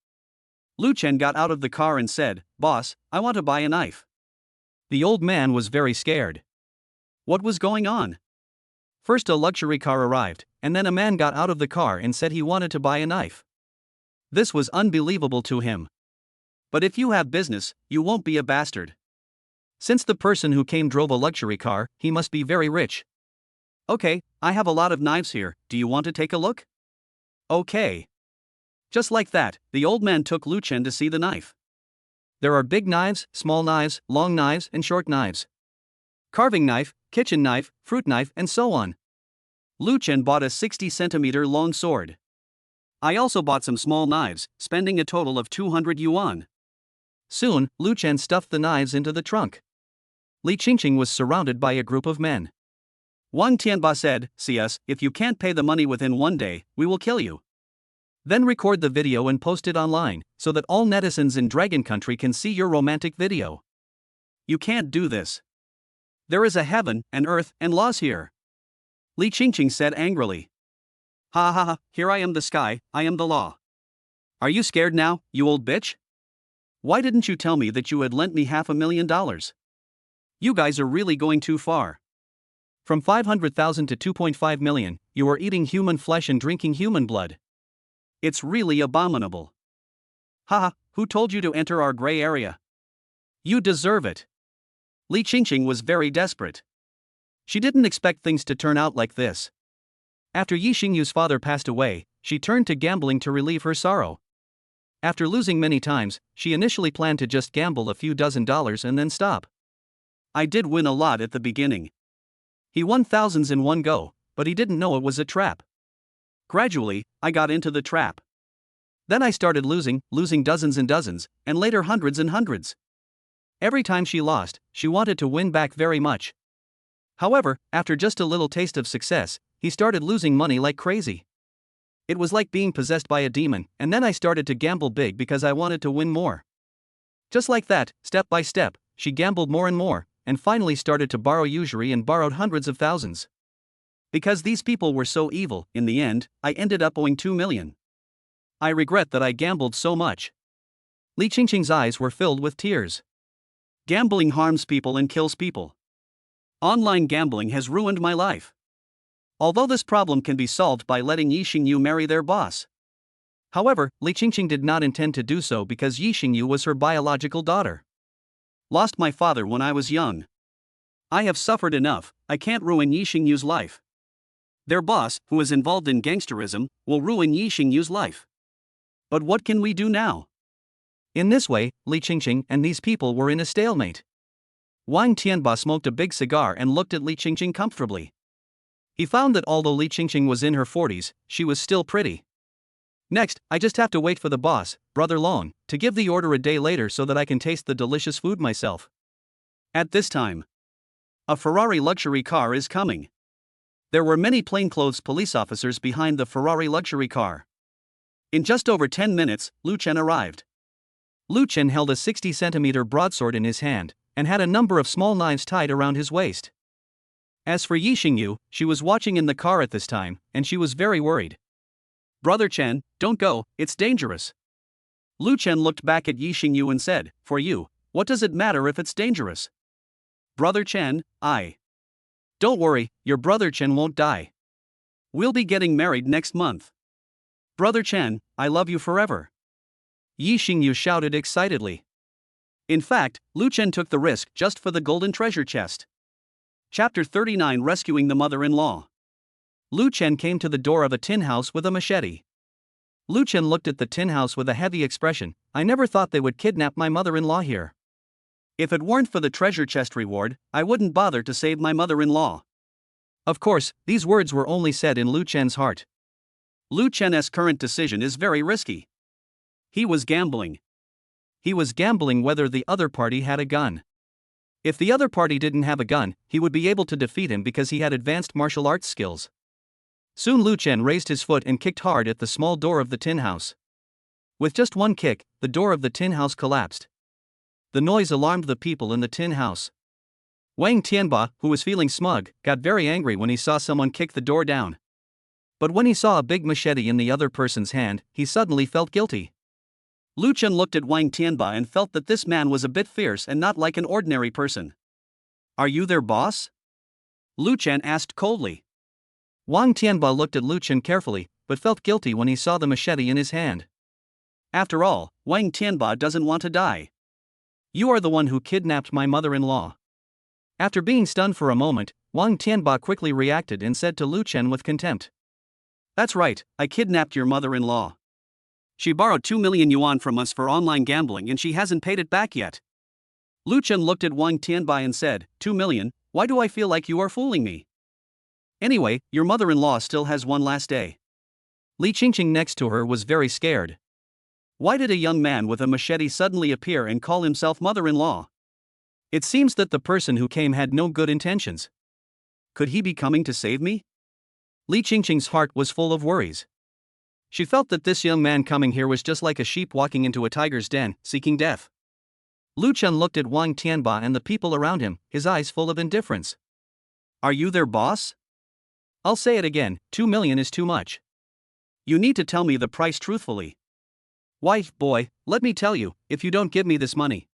Lu Chen got out of the car and said, "Boss, I want to buy a knife." The old man was very scared. What was going on? First a luxury car arrived, and then a man got out of the car and said he wanted to buy a knife. This was unbelievable to him. But if you have business, you won't be a bastard. Since the person who came drove a luxury car, he must be very rich. Okay, I have a lot of knives here, do you want to take a look? Okay. Just like that, the old man took Lu Chen to see the knife. There are big knives, small knives, long knives, and short knives. Carving knife, kitchen knife, fruit knife, and so on. Lu Chen bought a 60-centimeter long sword. I also bought some small knives, spending a total of 200 yuan. Soon, Lu Chen stuffed the knives into the trunk. Li Qingqing was surrounded by a group of men. Wang Tianba said, "See us, if you can't pay the money within 1 day, we will kill you. Then record the video and post it online, so that all netizens in Dragon Country can see your romantic video." You can't do this. There is a heaven, and earth, and laws here. Li Qingqing said angrily. Ha ha ha, here I am the sky, I am the law. Are you scared now, you old bitch? Why didn't you tell me that you had lent me $500,000? You guys are really going too far. From 500,000 to 2.5 million, you are eating human flesh and drinking human blood. It's really abominable. Haha, who told you to enter our gray area? You deserve it. Li Qingqing was very desperate. She didn't expect things to turn out like this. After Yi Xingyu's father passed away, she turned to gambling to relieve her sorrow. After losing many times, she initially planned to just gamble a few dozen dollars and then stop. I did win a lot at the beginning. He won thousands in one go, but he didn't know it was a trap. Gradually, I got into the trap. Then I started losing dozens and dozens, and later hundreds and hundreds. Every time she lost, she wanted to win back very much. However, after just a little taste of success, he started losing money like crazy. It was like being possessed by a demon, and then I started to gamble big because I wanted to win more. Just like that, step by step, she gambled more and more, and finally started to borrow usury and borrowed hundreds of thousands. Because these people were so evil, in the end, I ended up owing 2 million. I regret that I gambled so much. Li Qingqing's eyes were filled with tears. Gambling harms people and kills people. Online gambling has ruined my life. Although this problem can be solved by letting Yi Xingyu marry their boss. However, Li Qingqing did not intend to do so because Yi Xingyu was her biological daughter. Lost my father when I was young. I have suffered enough, I can't ruin Yi Xingyu's life. Their boss, who is involved in gangsterism, will ruin Yi Xingyu's life. But what can we do now? In this way, Li Qingqing and these people were in a stalemate. Wang Tianba smoked a big cigar and looked at Li Qingqing comfortably. He found that although Li Qingqing was in her 40s, she was still pretty. Next, I just have to wait for the boss, Brother Long, to give the order a day later so that I can taste the delicious food myself. At this time, a Ferrari luxury car is coming. There were many plainclothes police officers behind the Ferrari luxury car. In just over 10 minutes, Lu Chen arrived. Lu Chen held a 60-centimeter broadsword in his hand, and had a number of small knives tied around his waist. As for Yi Xingyu, she was watching in the car at this time, and she was very worried. Brother Chen, don't go, it's dangerous. Lu Chen looked back at Yi Xingyu and said, for you, what does it matter if it's dangerous? Brother Chen, Don't worry, your brother Chen won't die. We'll be getting married next month. Brother Chen, I love you forever. Yi Xingyu shouted excitedly. In fact, Lu Chen took the risk just for the golden treasure chest. Chapter 39 Rescuing the Mother-in-Law. Lu Chen came to the door of a tin house with a machete. Lu Chen looked at the tin house with a heavy expression. I never thought they would kidnap my mother-in-law here. If it weren't for the treasure chest reward, I wouldn't bother to save my mother-in-law. Of course, these words were only said in Lu Chen's heart. Lu Chen's current decision is very risky. He was gambling. He was gambling whether the other party had a gun. If the other party didn't have a gun, he would be able to defeat him because he had advanced martial arts skills. Soon Lu Chen raised his foot and kicked hard at the small door of the tin house. With just one kick, the door of the tin house collapsed. The noise alarmed the people in the tin house. Wang Tianba, who was feeling smug, got very angry when he saw someone kick the door down. But when he saw a big machete in the other person's hand, he suddenly felt guilty. Lu Chen looked at Wang Tianba and felt that this man was a bit fierce and not like an ordinary person. Are you their boss? Lu Chen asked coldly. Wang Tianba looked at Lu Chen carefully, but felt guilty when he saw the machete in his hand. After all, Wang Tianba doesn't want to die. You are the one who kidnapped my mother-in-law. After being stunned for a moment, Wang Tianba quickly reacted and said to Lu Chen with contempt. That's right, I kidnapped your mother-in-law. She borrowed 2 million yuan from us for online gambling and she hasn't paid it back yet. Lu Chen looked at Wang Tianbai and said, 2 million, why do I feel like you are fooling me? Anyway, your mother-in-law still has one last day. Li Qingqing next to her was very scared. Why did a young man with a machete suddenly appear and call himself mother-in-law? It seems that the person who came had no good intentions. Could he be coming to save me? Li Qingqing's heart was full of worries. She felt that this young man coming here was just like a sheep walking into a tiger's den, seeking death. Lu Chen looked at Wang Tianba and the people around him, his eyes full of indifference. Are you their boss? I'll say it again, 2 million is too much. You need to tell me the price truthfully. Why, boy, let me tell you, if you don't give me this money,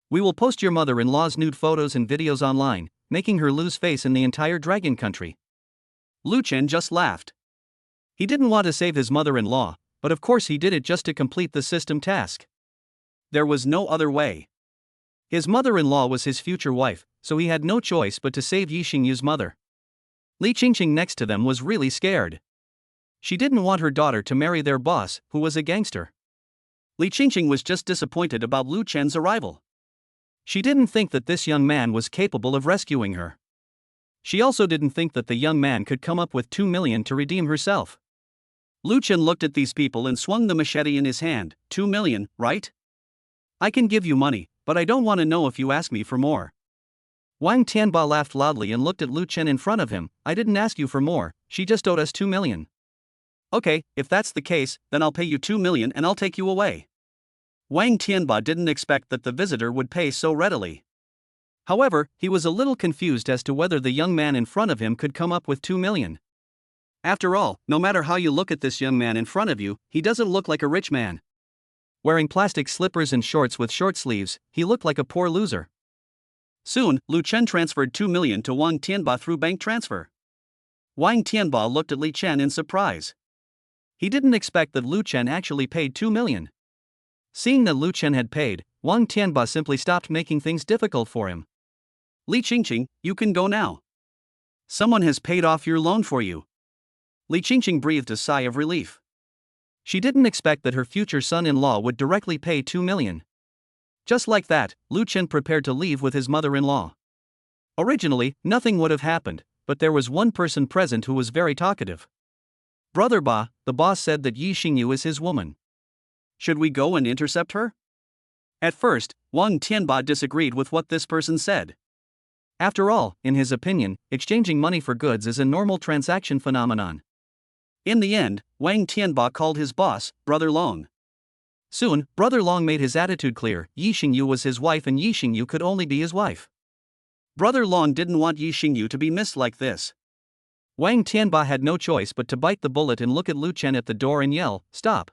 we will post your mother-in-law's nude photos and videos online, making her lose face in the entire dragon country. Lu Chen just laughed. He didn't want to save his mother-in-law, but of course he did it just to complete the system task. There was no other way. His mother-in-law was his future wife, so he had no choice but to save Yi Xingyu's mother. Li Qingqing next to them was really scared. She didn't want her daughter to marry their boss, who was a gangster. Li Qingqing was just disappointed about Lu Chen's arrival. She didn't think that this young man was capable of rescuing her. She also didn't think that the young man could come up with 2 million to redeem herself. Lu Chen looked at these people and swung the machete in his hand. 2 million, right? I can give you money, but I don't want to know if you ask me for more. Wang Tianba laughed loudly and looked at Lu Chen in front of him. I didn't ask you for more, she just owed us 2 million. Okay, if that's the case, then I'll pay you 2 million and I'll take you away. Wang Tianba didn't expect that the visitor would pay so readily. However, he was a little confused as to whether the young man in front of him could come up with 2 million. After all, no matter how you look at this young man in front of you, he doesn't look like a rich man. Wearing plastic slippers and shorts with short sleeves, he looked like a poor loser. Soon, Lu Chen transferred 2 million to Wang Tianba through bank transfer. Wang Tianba looked at Li Chen in surprise. He didn't expect that Lu Chen actually paid 2 million. Seeing that Lu Chen had paid, Wang Tianba simply stopped making things difficult for him. Li Qingqing, you can go now. Someone has paid off your loan for you. Li Qingqing breathed a sigh of relief. She didn't expect that her future son-in-law would directly pay 2 million. Just like that, Lu Chen prepared to leave with his mother-in-law. Originally, nothing would have happened, but there was one person present who was very talkative. Brother Ba, the boss said that Yi Xingyu is his woman. Should we go and intercept her? At first, Wang Tianba disagreed with what this person said. After all, in his opinion, exchanging money for goods is a normal transaction phenomenon. In the end, Wang Tianba called his boss, Brother Long. Soon, Brother Long made his attitude clear. Yi Xingyu was his wife and Yi Xingyu could only be his wife. Brother Long didn't want Yi Xingyu to be missed like this. Wang Tianba had no choice but to bite the bullet and look at Lu Chen at the door and yell, "Stop!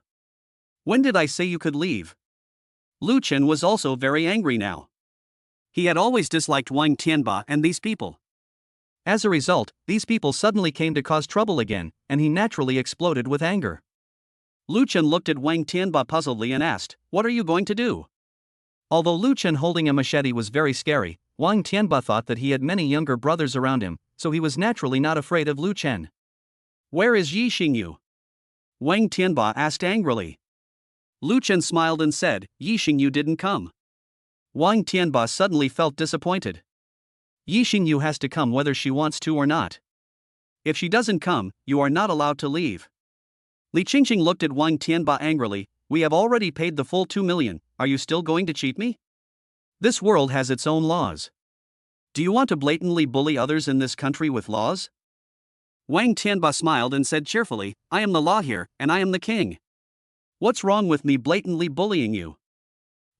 When did I say you could leave?" Lu Chen was also very angry now. He had always disliked Wang Tianba and these people. As a result, these people suddenly came to cause trouble again, and he naturally exploded with anger. Lu Chen looked at Wang Tianba puzzledly and asked, "What are you going to do?" Although Lu Chen holding a machete was very scary, Wang Tianba thought that he had many younger brothers around him, so he was naturally not afraid of Lu Chen. "Where is Yi Xingyu?" Wang Tianba asked angrily. Lu Chen smiled and said, "Yi Xingyu didn't come." Wang Tianba suddenly felt disappointed. Yi Xingyu has to come whether she wants to or not. If she doesn't come, you are not allowed to leave. Li Qingqing looked at Wang Tianba angrily. "We have already paid the full 2 million, are you still going to cheat me? This world has its own laws. Do you want to blatantly bully others in this country with laws?" Wang Tianba smiled and said cheerfully, "I am the law here, and I am the king. What's wrong with me blatantly bullying you?"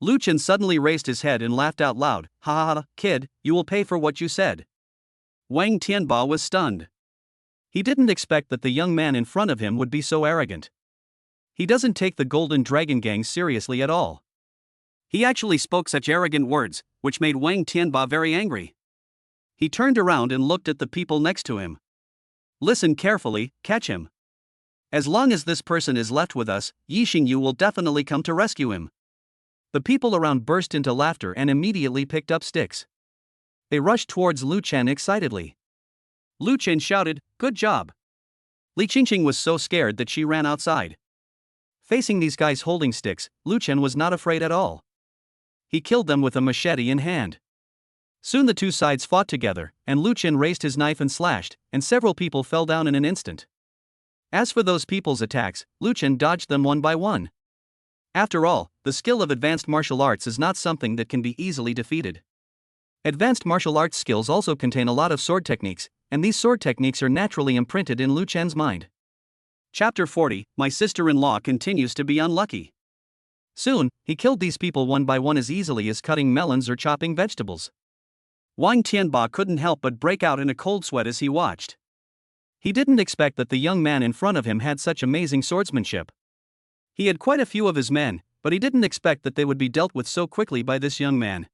Lu Chen suddenly raised his head and laughed out loud. "Ha ha ha, kid, you will pay for what you said." Wang Tianba was stunned. He didn't expect that the young man in front of him would be so arrogant. He doesn't take the Golden Dragon Gang seriously at all. He actually spoke such arrogant words, which made Wang Tianba very angry. He turned around and looked at the people next to him. "Listen carefully, catch him. As long as this person is left with us, Yi Xingyu will definitely come to rescue him." The people around burst into laughter and immediately picked up sticks. They rushed towards Lu Chen excitedly. Lu Chen shouted, "Good job." Li Qingqing was so scared that she ran outside. Facing these guys holding sticks, Lu Chen was not afraid at all. He killed them with a machete in hand. Soon the two sides fought together, and Lu Chen raised his knife and slashed, and several people fell down in an instant. As for those people's attacks, Lu Chen dodged them one by one. After all, the skill of advanced martial arts is not something that can be easily defeated. Advanced martial arts skills also contain a lot of sword techniques, and these sword techniques are naturally imprinted in Lu Chen's mind. Chapter 40, My sister-in-law continues to be unlucky. Soon, he killed these people one by one as easily as cutting melons or chopping vegetables. Wang Tianba couldn't help but break out in a cold sweat as he watched. He didn't expect that the young man in front of him had such amazing swordsmanship. He had quite a few of his men, but he didn't expect that they would be dealt with so quickly by this young man.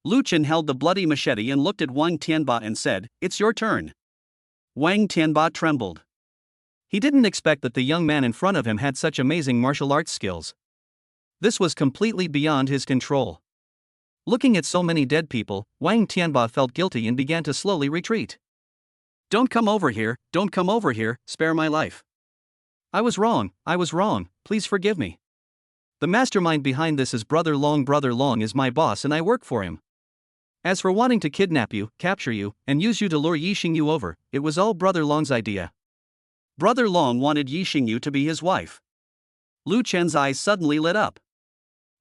Lu Chen held the bloody machete and looked at Wang Tianba and said, "It's your turn." Wang Tianba trembled. He didn't expect that the young man in front of him had such amazing martial arts skills. This was completely beyond his control. Looking at so many dead people, Wang Tianba felt guilty and began to slowly retreat. Don't come over here, spare my life. I was wrong, please forgive me. The mastermind behind this is Brother Long is my boss and I work for him. As for wanting to kidnap you, capture you, and use you to lure Yi Xingyu over, it was all Brother Long's idea. Brother Long wanted Yi Xingyu to be his wife. Lu Chen's eyes suddenly lit up.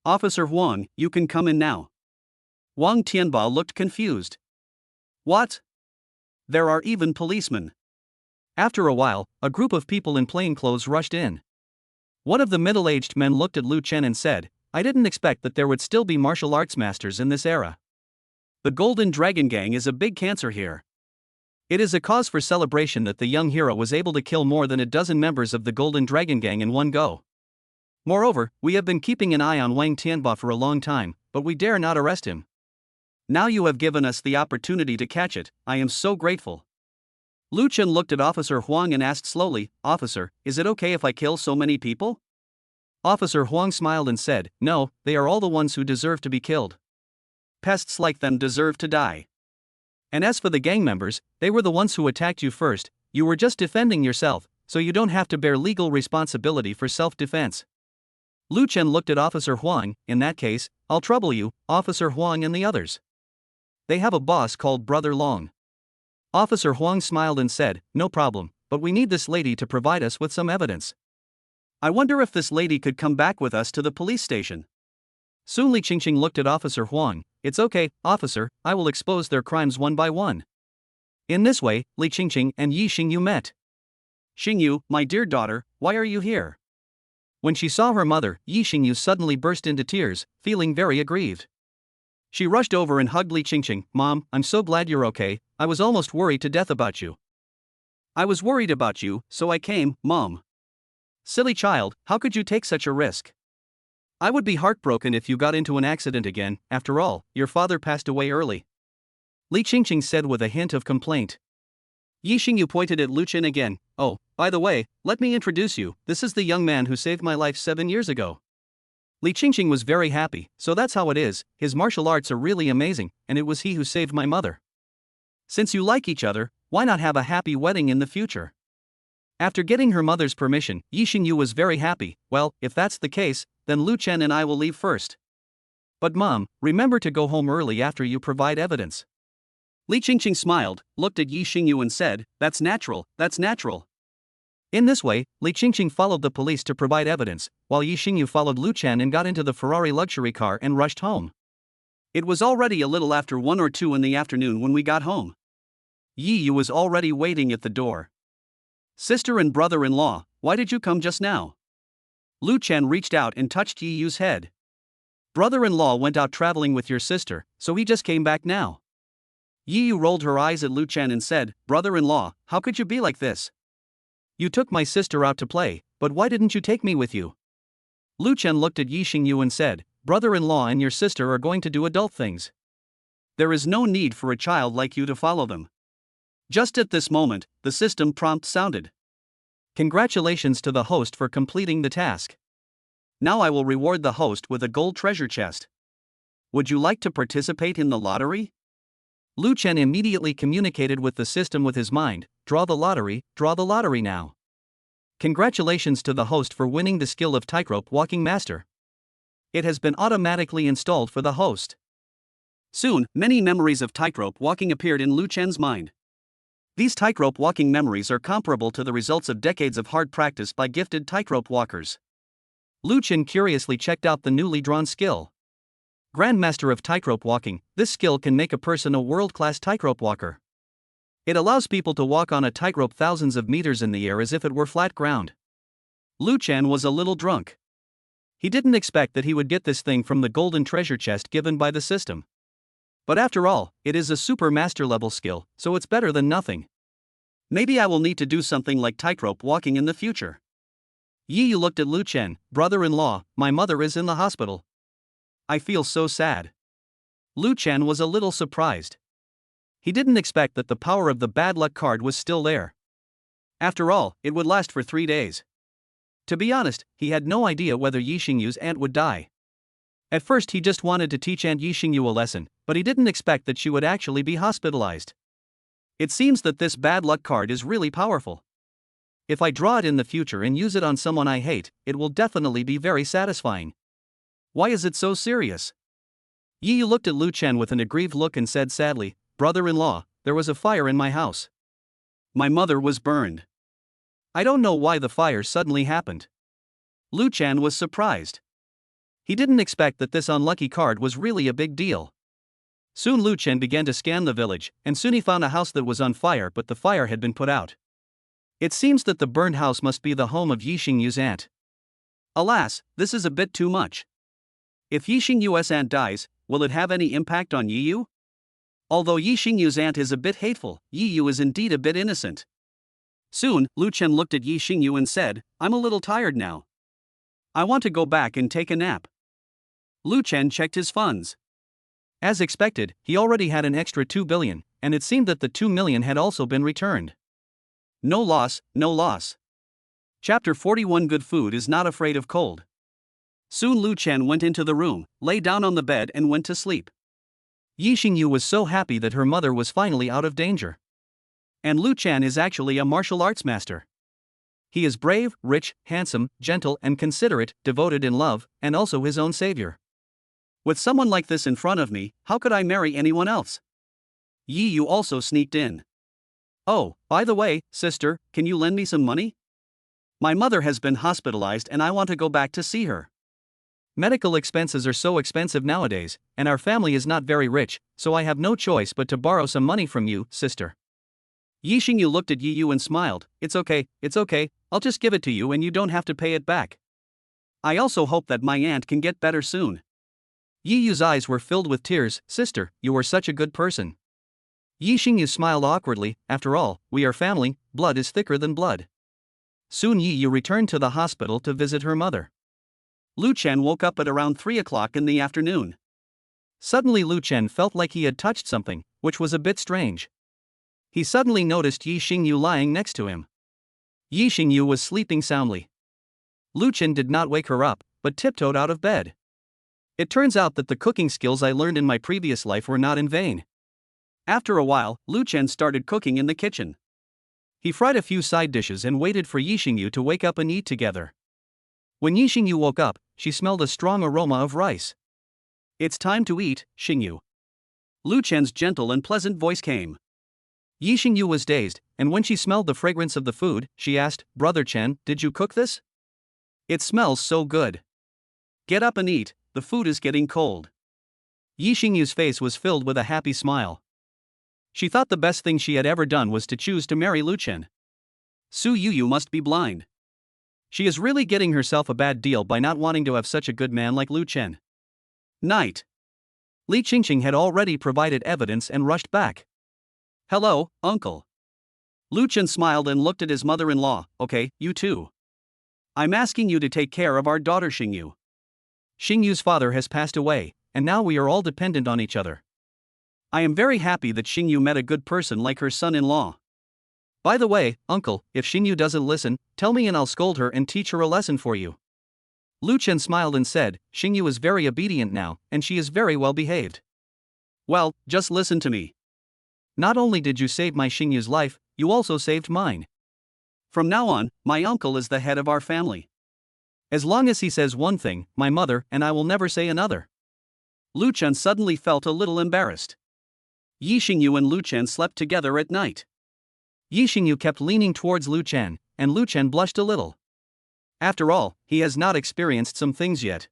Officer Huang, you can come in now. Wang Tianba looked confused. What? There are even policemen. After a while, a group of people in plain clothes rushed in. One of the middle-aged men looked at Lu Chen and said, "I didn't expect that there would still be martial arts masters in this era. The Golden Dragon Gang is a big cancer here. It is a cause for celebration that the young hero was able to kill more than a dozen members of the Golden Dragon Gang in one go. Moreover, we have been keeping an eye on Wang Tianba for a long time, but we dare not arrest him. Now you have given us the opportunity to catch it, I am so grateful." Lu Chen looked at Officer Huang and asked slowly, "Officer, is it okay if I kill so many people?" Officer Huang smiled and said, "No, they are all the ones who deserve to be killed. Pests like them deserve to die. And as for the gang members, they were the ones who attacked you first, you were just defending yourself, so you don't have to bear legal responsibility for self-defense." Lu Chen looked at Officer Huang. "In that case, I'll trouble you, Officer Huang and the others. They have a boss called Brother Long." Officer Huang smiled and said, "No problem, but we need this lady to provide us with some evidence." "I wonder if this lady could come back with us to the police station." Soon Li Qingqing looked at Officer Huang. "It's okay, officer, I will expose their crimes one by one." In this way, Li Qingqing and Yi Xingyu met. "Xingyu, my dear daughter, why are you here?" When she saw her mother, Yi Xingyu suddenly burst into tears, feeling very aggrieved. She rushed over and hugged Li Qingqing. "Mom, I'm so glad you're okay, I was almost worried to death about you." "I was worried about you, so I came, Mom." "Silly child, how could you take such a risk? I would be heartbroken if you got into an accident again, after all, your father passed away early," Li Qingqing said with a hint of complaint. Yi Xingyu pointed at Lu Chen again. "Oh, by the way, let me introduce you, this is the young man who saved my life 7 years ago." Li Qingqing was very happy. "So that's how it is, his martial arts are really amazing, and it was he who saved my mother. Since you like each other, why not have a happy wedding in the future?" After getting her mother's permission, Yi Xingyu was very happy. "Well, if that's the case, then Lu Chen and I will leave first. But Mom, remember to go home early after you provide evidence." Li Qingqing smiled, looked at Yi Xingyu and said, that's natural. In this way, Li Qingqing followed the police to provide evidence, while Yi Xingyu followed Lu Chen and got into the Ferrari luxury car and rushed home. It was already a little after 1 or 2 in the afternoon when we got home. Yi Yu was already waiting at the door. "Sister and brother-in-law, why did you come just now?" Lu Chen reached out and touched Yi Yu's head. "Brother-in-law went out traveling with your sister, so he just came back now." Yi Yu rolled her eyes at Lu Chen and said, "Brother-in-law, how could you be like this? You took my sister out to play, but why didn't you take me with you?" Lu Chen looked at Yi Xingyu and said, "Brother-in-law and your sister are going to do adult things. There is no need for a child like you to follow them." Just at this moment, the system prompt sounded. "Congratulations to the host for completing the task. Now I will reward the host with a gold treasure chest. Would you like to participate in the lottery?" Lu Chen immediately communicated with the system with his mind. Draw the lottery now. Congratulations to the host for winning the skill of tightrope walking master. It has been automatically installed for the host. Soon, many memories of tightrope walking appeared in Lu Chen's mind. These tightrope walking memories are comparable to the results of decades of hard practice by gifted tightrope walkers. Lu Chen curiously checked out the newly drawn skill. Grandmaster of tightrope walking, this skill can make a person a world-class tightrope walker. It allows people to walk on a tightrope thousands of meters in the air as if it were flat ground. Lu Chen was a little drunk. He didn't expect that he would get this thing from the golden treasure chest given by the system. But after all, it is a super master level skill, so it's better than nothing. Maybe I will need to do something like tightrope walking in the future. Yi Yu looked at Lu Chen. Brother-in-law, my mother is in the hospital. I feel so sad. Lu Chen was a little surprised. He didn't expect that the power of the bad luck card was still there. After all, it would last for 3 days. To be honest, he had no idea whether Yi Xingyu's aunt would die. At first he just wanted to teach Aunt Yi Xingyu a lesson, but he didn't expect that she would actually be hospitalized. It seems that this bad luck card is really powerful. If I draw it in the future and use it on someone I hate, it will definitely be very satisfying. Why is it so serious? Yi Yu looked at Lu Chen with an aggrieved look and said sadly, brother-in-law, there was a fire in my house. My mother was burned. I don't know why the fire suddenly happened. Lu Chen was surprised. He didn't expect that this unlucky card was really a big deal. Soon Lu Chen began to scan the village, and soon he found a house that was on fire but the fire had been put out. It seems that the burned house must be the home of Yi Xingyu's aunt. Alas, this is a bit too much. If Yi Xingyu's aunt dies, will it have any impact on Yi Yu? Although Yi Xingyu's aunt is a bit hateful, Yi Yu is indeed a bit innocent. Soon, Lu Chen looked at Yi Xingyu and said, I'm a little tired now. I want to go back and take a nap. Lu Chen checked his funds. As expected, he already had an extra 2 billion, and it seemed that the 2 million had also been returned. No loss, no loss. Chapter 41 Good food is not afraid of cold. Soon Lu Chen went into the room, lay down on the bed and went to sleep. Yi Xingyu was so happy that her mother was finally out of danger. And Lu Chen is actually a martial arts master. He is brave, rich, handsome, gentle and considerate, devoted in love, and also his own savior. With someone like this in front of me, how could I marry anyone else? Yi Yu also sneaked in. Oh, by the way, sister, can you lend me some money? My mother has been hospitalized and I want to go back to see her. Medical expenses are so expensive nowadays, and our family is not very rich, so I have no choice but to borrow some money from you, sister. Yi Xingyu looked at Yi Yu and smiled. It's okay, I'll just give it to you and you don't have to pay it back. I also hope that my aunt can get better soon. Yi Yu's eyes were filled with tears. Sister, you are such a good person. Yi Xingyu smiled awkwardly. After all, we are family, blood is thicker than blood. Soon Yi Yu returned to the hospital to visit her mother. Lu Chen woke up at around 3 o'clock in the afternoon. Suddenly Lu Chen felt like he had touched something, which was a bit strange. He suddenly noticed Yi Xingyu lying next to him. Yi Xingyu was sleeping soundly. Lu Chen did not wake her up, but tiptoed out of bed. It turns out that the cooking skills I learned in my previous life were not in vain. After a while, Lu Chen started cooking in the kitchen. He fried a few side dishes and waited for Yi Xingyu to wake up and eat together. When Yi Xingyu woke up, she smelled a strong aroma of rice. It's time to eat, Xingyu. Lu Chen's gentle and pleasant voice came. Yi Xingyu was dazed, and when she smelled the fragrance of the food, she asked, Brother Chen, did you cook this? It smells so good. Get up and eat, the food is getting cold. Yi Xingyu's face was filled with a happy smile. She thought the best thing she had ever done was to choose to marry Lu Chen. Su Yuyu must be blind. She is really getting herself a bad deal by not wanting to have such a good man like Lu Chen. Night. Li Qingqing had already provided evidence and rushed back. Hello, uncle. Lu Chen smiled and looked at his mother-in-law. Okay, you too. I'm asking you to take care of our daughter Xingyu. Xingyu's father has passed away, and now we are all dependent on each other. I am very happy that Xingyu met a good person like her son-in-law. By the way, uncle, if Xingyu doesn't listen, tell me and I'll scold her and teach her a lesson for you. Lu Chen smiled and said, Xingyu is very obedient now, and she is very well behaved. Well, just listen to me. Not only did you save my Xingyu's life, you also saved mine. From now on, my uncle is the head of our family. As long as he says one thing, my mother and I will never say another. Lu Chen suddenly felt a little embarrassed. Yi Xingyu and Lu Chen slept together at night. Yi Xingyu kept leaning towards Lu Chen, and Lu Chen blushed a little. After all, he has not experienced some things yet.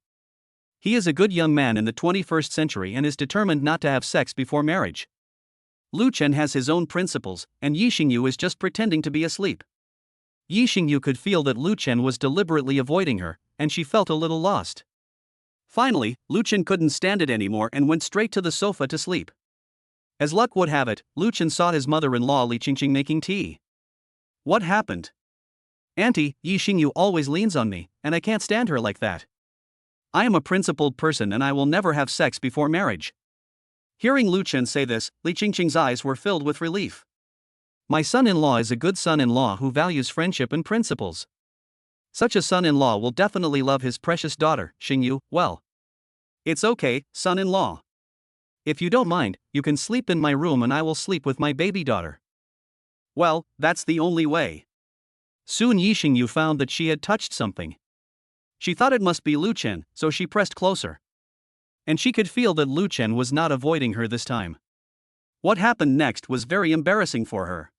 He is a good young man in the 21st century and is determined not to have sex before marriage. Lu Chen has his own principles, and Yi Xingyu is just pretending to be asleep. Yi Xingyu could feel that Lu Chen was deliberately avoiding her, and she felt a little lost. Finally, Lu Chen couldn't stand it anymore and went straight to the sofa to sleep. As luck would have it, Lu Chen saw his mother-in-law Li Qingqing making tea. What happened? Auntie, Yi Xingyu always leans on me, and I can't stand her like that. I am a principled person and I will never have sex before marriage. Hearing Lu Chen say this, Li Qingqing's eyes were filled with relief. My son-in-law is a good son-in-law who values friendship and principles. Such a son-in-law will definitely love his precious daughter, Xingyu, well. It's okay, son-in-law. If you don't mind, you can sleep in my room and I will sleep with my baby daughter. Well, that's the only way. Soon Yi Xingyu found that she had touched something. She thought it must be Lu Chen, so she pressed closer. And she could feel that Lu Chen was not avoiding her this time. What happened next was very embarrassing for her.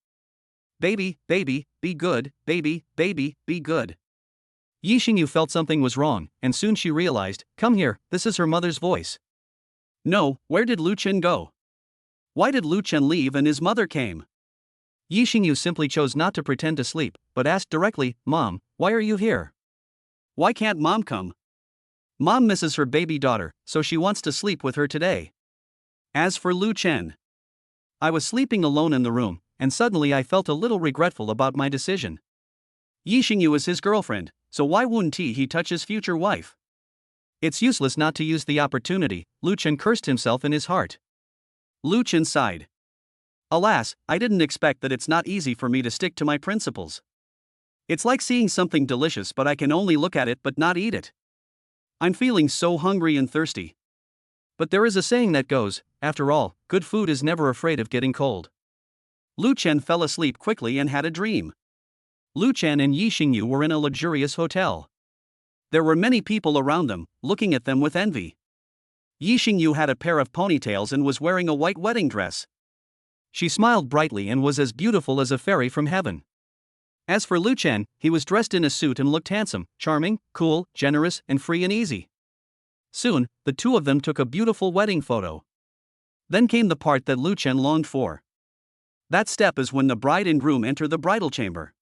Baby, baby, be good, baby, baby, be good. Yi Xingyu felt something was wrong, and soon she realized, come here, this is her mother's voice. No, where did Lu Chen go? Why did Lu Chen leave and his mother came? Yi Xingyu simply chose not to pretend to sleep, but asked directly, Mom, why are you here? Why can't Mom come? Mom misses her baby daughter, so she wants to sleep with her today. As for Lu Chen, I was sleeping alone in the room, and suddenly I felt a little regretful about my decision. Yi Xingyu is his girlfriend, so why wouldn't he touch his future wife? It's useless not to use the opportunity, Lu Chen cursed himself in his heart. Lu Chen sighed. Alas, I didn't expect that it's not easy for me to stick to my principles. It's like seeing something delicious but I can only look at it but not eat it. I'm feeling so hungry and thirsty. But there is a saying that goes, after all, good food is never afraid of getting cold. Lu Chen fell asleep quickly and had a dream. Lu Chen and Yi Xingyu were in a luxurious hotel. There were many people around them, looking at them with envy. Yi Xingyu had a pair of ponytails and was wearing a white wedding dress. She smiled brightly and was as beautiful as a fairy from heaven. As for Lu Chen, he was dressed in a suit and looked handsome, charming, cool, generous, and free and easy. Soon, the two of them took a beautiful wedding photo. Then came the part that Lu Chen longed for. That step is when the bride and groom enter the bridal chamber.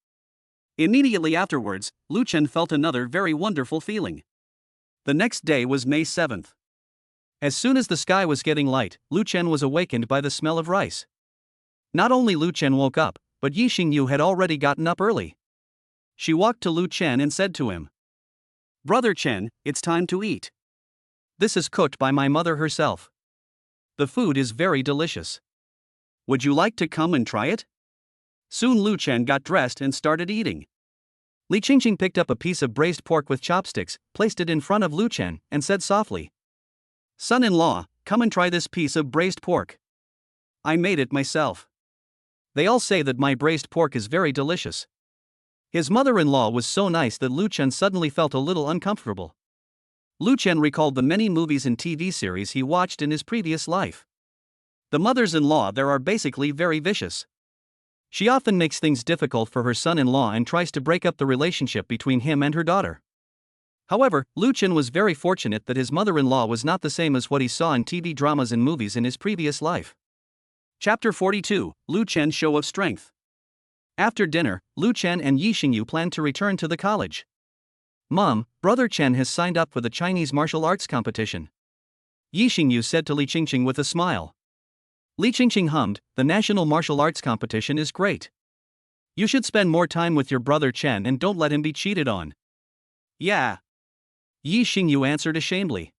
Immediately afterwards, Lu Chen felt another very wonderful feeling. The next day was May 7th. As soon as the sky was getting light, Lu Chen was awakened by the smell of rice. Not only Lu Chen woke up, but Yi Xingyu had already gotten up early. She walked to Lu Chen and said to him, Brother Chen, it's time to eat. This is cooked by my mother herself. The food is very delicious. Would you like to come and try it? Soon Lu Chen got dressed and started eating. Li Qingqing picked up a piece of braised pork with chopsticks, placed it in front of Lu Chen, and said softly, Son-in-law, come and try this piece of braised pork. I made it myself. They all say that my braised pork is very delicious. His mother-in-law was so nice that Lu Chen suddenly felt a little uncomfortable. Lu Chen recalled the many movies and TV series he watched in his previous life. The mothers-in-law there are basically very vicious. She often makes things difficult for her son-in-law and tries to break up the relationship between him and her daughter. However, Lu Chen was very fortunate that his mother-in-law was not the same as what he saw in TV dramas and movies in his previous life. Chapter 42, Lu Chen's Show of Strength. After dinner, Lu Chen and Yi Xingyu planned to return to the college. Mom, Brother Chen has signed up for the Chinese martial arts competition. Yi Xingyu said to Li Qingqing with a smile. Li Qingqing hummed, the national martial arts competition is great. You should spend more time with your brother Chen and don't let him be cheated on. Yeah. Yi Xingyu answered ashamedly.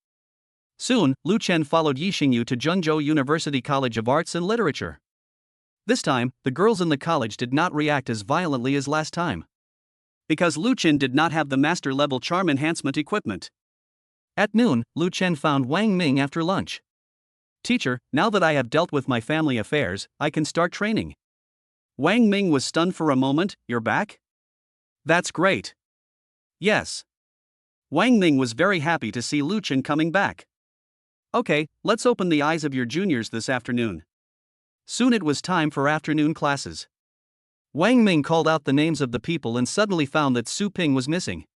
Soon, Lu Chen followed Yi Xingyu to Zhengzhou University College of Arts and Literature. This time, the girls in the college did not react as violently as last time. Because Lu Chen did not have the master-level charm enhancement equipment. At noon, Lu Chen found Wang Ming after lunch. Teacher, now that I have dealt with my family affairs, I can start training. Wang Ming was stunned for a moment. You're back? That's great. Yes. Wang Ming was very happy to see Lu Chen coming back. Okay, let's open the eyes of your juniors this afternoon. Soon it was time for afternoon classes. Wang Ming called out the names of the people and suddenly found that Su Ping was missing.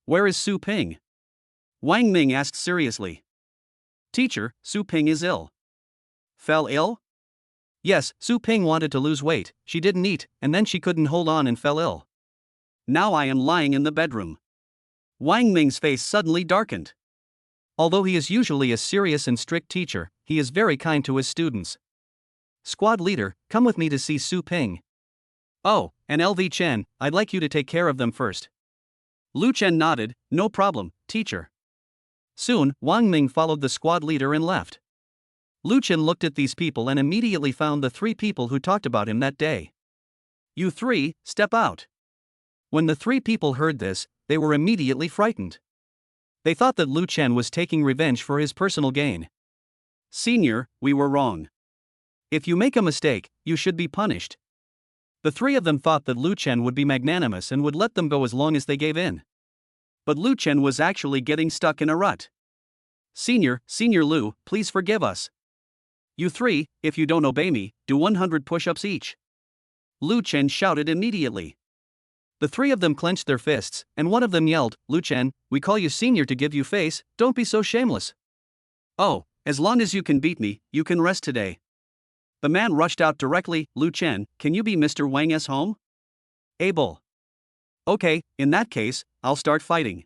Where is Su Ping? Wang Ming asked seriously. Teacher, Su Ping is ill. Fell ill? Yes, Su Ping wanted to lose weight, she didn't eat, and then she couldn't hold on and fell ill. Now I am lying in the bedroom. Wang Ming's face suddenly darkened. Although he is usually a serious and strict teacher, he is very kind to his students. Squad leader, come with me to see Su Ping. Oh, and LV Chen, I'd like you to take care of them first. Lu Chen nodded, no problem, teacher. Soon, Wang Ming followed the squad leader and left. Lu Chen looked at these people and immediately found the 3 people who talked about him that day. You 3, step out. When the 3 people heard this, they were immediately frightened. They thought that Lu Chen was taking revenge for his personal gain. Senior, we were wrong. If you make a mistake, you should be punished. The 3 of them thought that Lu Chen would be magnanimous and would let them go as long as they gave in. But Lu Chen was actually getting stuck in a rut. Senior Lu, please forgive us. You 3, if you don't obey me, do 100 push-ups each. Lu Chen shouted immediately. The 3 of them clenched their fists, and one of them yelled, Lu Chen, we call you senior to give you face, don't be so shameless. Oh, as long as you can beat me, you can rest today. The man rushed out directly. Lu Chen, can you be Mr. Wang's home? Able. Okay, in that case, I'll start fighting.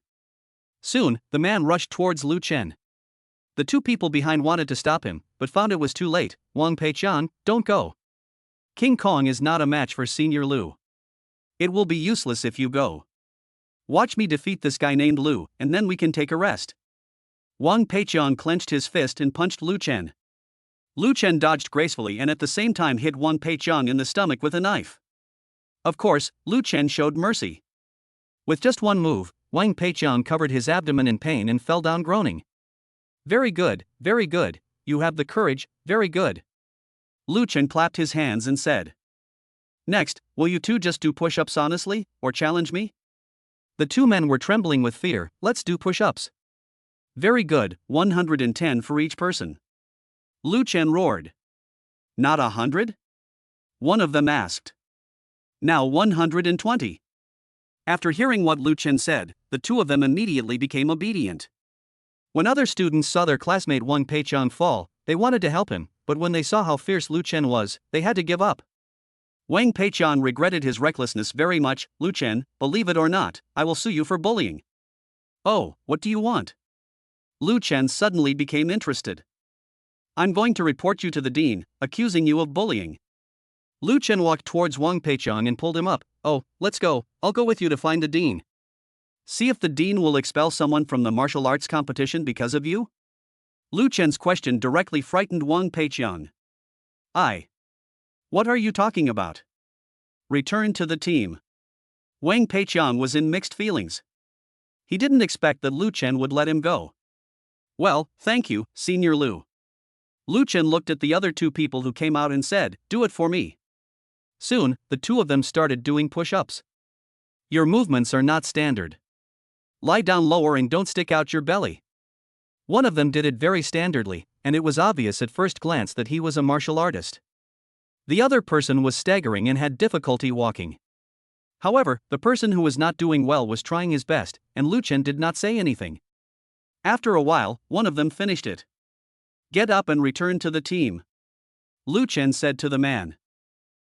Soon, the man rushed towards Lu Chen. The 2 people behind wanted to stop him, but found it was too late. Wang Peiqian, don't go. King Kong is not a match for Senior Lu. It will be useless if you go. Watch me defeat this guy named Lu, and then we can take a rest. Wang Peiqian clenched his fist and punched Lu Chen. Lu Chen dodged gracefully and at the same time hit Wang Peiqian in the stomach with a knife. Of course, Lu Chen showed mercy. With just one move, Wang Peiqian covered his abdomen in pain and fell down groaning. Very good, you have the courage, very good. Lu Chen clapped his hands and said. Next, will you 2 just do push-ups honestly, or challenge me? The 2 men were trembling with fear. Let's do push-ups. Very good, 110 for each person. Lu Chen roared. Not 100? One of them asked. Now 120. After hearing what Lu Chen said, the 2 of them immediately became obedient. When other students saw their classmate Wang Peiqian fall, they wanted to help him, but when they saw how fierce Lu Chen was, they had to give up. Wang Peiqian regretted his recklessness very much. Lu Chen, believe it or not, I will sue you for bullying. Oh, what do you want? Lu Chen suddenly became interested. I'm going to report you to the dean, accusing you of bullying. Lu Chen walked towards Wang Peiqian and pulled him up. Oh, let's go, I'll go with you to find the dean. See if the dean will expel someone from the martial arts competition because of you? Lu Chen's question directly frightened Wang Peiqian. What are you talking about? Return to the team. Wang Peiqian was in mixed feelings. He didn't expect that Lu Chen would let him go. Well, thank you, Senior Lu. Lu Chen looked at the other 2 people who came out and said, do it for me. Soon, the 2 of them started doing push-ups. Your movements are not standard. Lie down lower and don't stick out your belly. One of them did it very standardly, and it was obvious at first glance that he was a martial artist. The other person was staggering and had difficulty walking. However, the person who was not doing well was trying his best, and Lu Chen did not say anything. After a while, one of them finished it. Get up and return to the team. Lu Chen said to the man.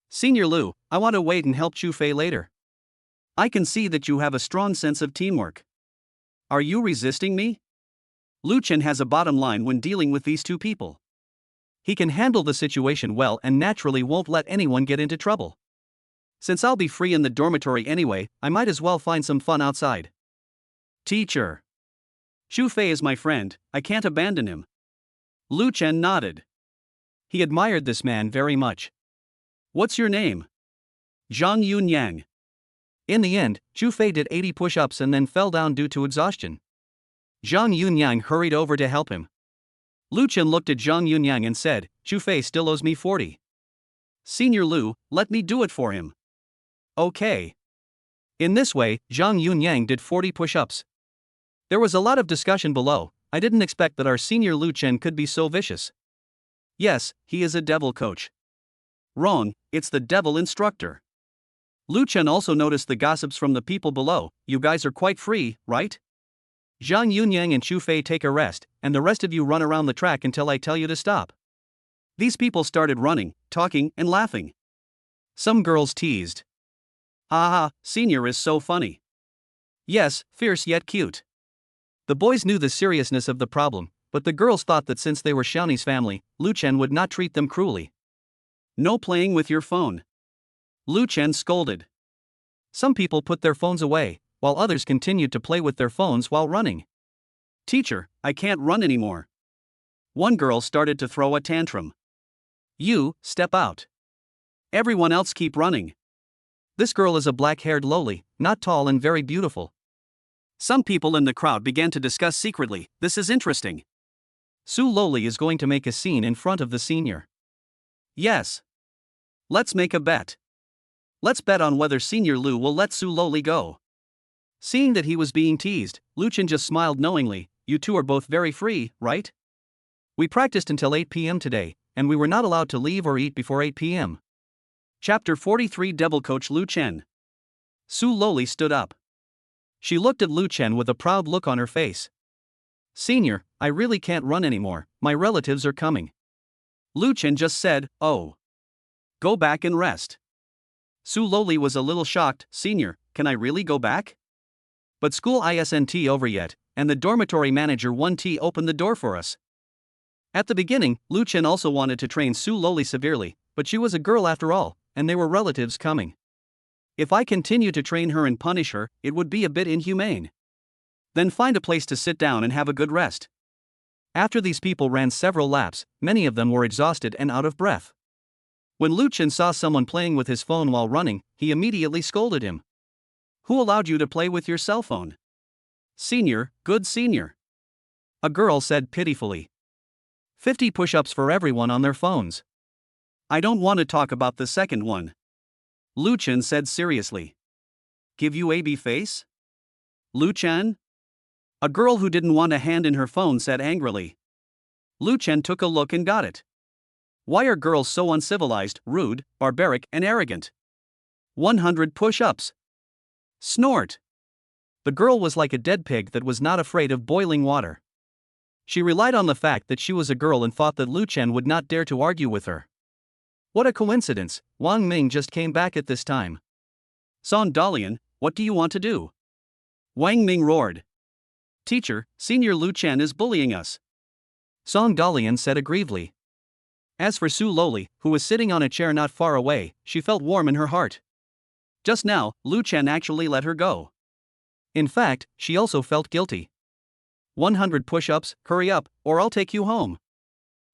Senior Lu, I want to wait and help Chu Fei later. I can see that you have a strong sense of teamwork. Are you resisting me? Lu Chen has a bottom line when dealing with these 2 people. He can handle the situation well and naturally won't let anyone get into trouble. Since I'll be free in the dormitory anyway, I might as well find some fun outside. Teacher. Chu Fei is my friend, I can't abandon him. Lu Chen nodded. He admired this man very much. What's your name? Zhang Yunyang. In the end, Chu Fei did 80 push-ups and then fell down due to exhaustion. Zhang Yunyang hurried over to help him. Lu Chen looked at Zhang Yunyang and said, Chu Fei still owes me 40. Senior Lu, let me do it for him. Okay. In this way, Zhang Yunyang did 40 push-ups. There was a lot of discussion below, I didn't expect that our senior Lu Chen could be so vicious. Yes, he is a devil coach. Wrong, it's the devil instructor. Lu Chen also noticed the gossips from the people below. You guys are quite free, right? Zhang Yunyang and Chu Fei take a rest, and the rest of you run around the track until I tell you to stop. These people started running, talking, and laughing. Some girls teased. Haha, senior is so funny. Yes, fierce yet cute. The boys knew the seriousness of the problem, but the girls thought that since they were Xiaoni's family, Lu Chen would not treat them cruelly. No playing with your phone. Lu Chen scolded. Some people put their phones away, while others continued to play with their phones while running. Teacher, I can't run anymore. One girl started to throw a tantrum. You, step out. Everyone else keep running. This girl is a black-haired lowly, not tall and very beautiful. Some people in the crowd began to discuss secretly. This is interesting. Su Lowly is going to make a scene in front of the senior. Yes. Let's make a bet. Let's bet on whether Senior Lu will let Su Lowly go. Seeing that he was being teased, Lu Chen just smiled knowingly. You two are both very free, right? We practiced until 8 p.m. today, and we were not allowed to leave or eat before 8 p.m. Chapter 43 Devil Coach Lu Chen. Su Lowly stood up. She looked at Lu Chen with a proud look on her face. Senior, I really can't run anymore, my relatives are coming. Lu Chen just said, oh. Go back and rest. Su Lowly was a little shocked. Senior, can I really go back? But school isn't over yet, and the dormitory manager 1T opened the door for us. At the beginning, Lu Chen also wanted to train Su Lowly severely, but she was a girl after all, and they were relatives coming. If I continue to train her and punish her, it would be a bit inhumane. Then find a place to sit down and have a good rest. After these people ran several laps, many of them were exhausted and out of breath. When Lu Chen saw someone playing with his phone while running, he immediately scolded him. Who allowed you to play with your cell phone? Senior, good senior. A girl said pitifully. 50 push-ups for everyone on their phones. I don't want to talk about the second one. Lu Chen said seriously. Give you AB face? Lu Chen? A girl who didn't want a hand in her phone said angrily. Lu Chen took a look and got it. Why are girls so uncivilized, rude, barbaric, and arrogant? 100 push-ups. Snort. The girl was like a dead pig that was not afraid of boiling water. She relied on the fact that she was a girl and thought that Lu Chen would not dare to argue with her. What a coincidence, Wang Ming just came back at this time. Song Dalian, what do you want to do? Wang Ming roared. Teacher, Senior Lu Chen is bullying us. Song Dalian said aggrievely. As for Su Lowly, who was sitting on a chair not far away, she felt warm in her heart. Just now, Lu Chen actually let her go. In fact, she also felt guilty. 100 push-ups, hurry up, or I'll take you home.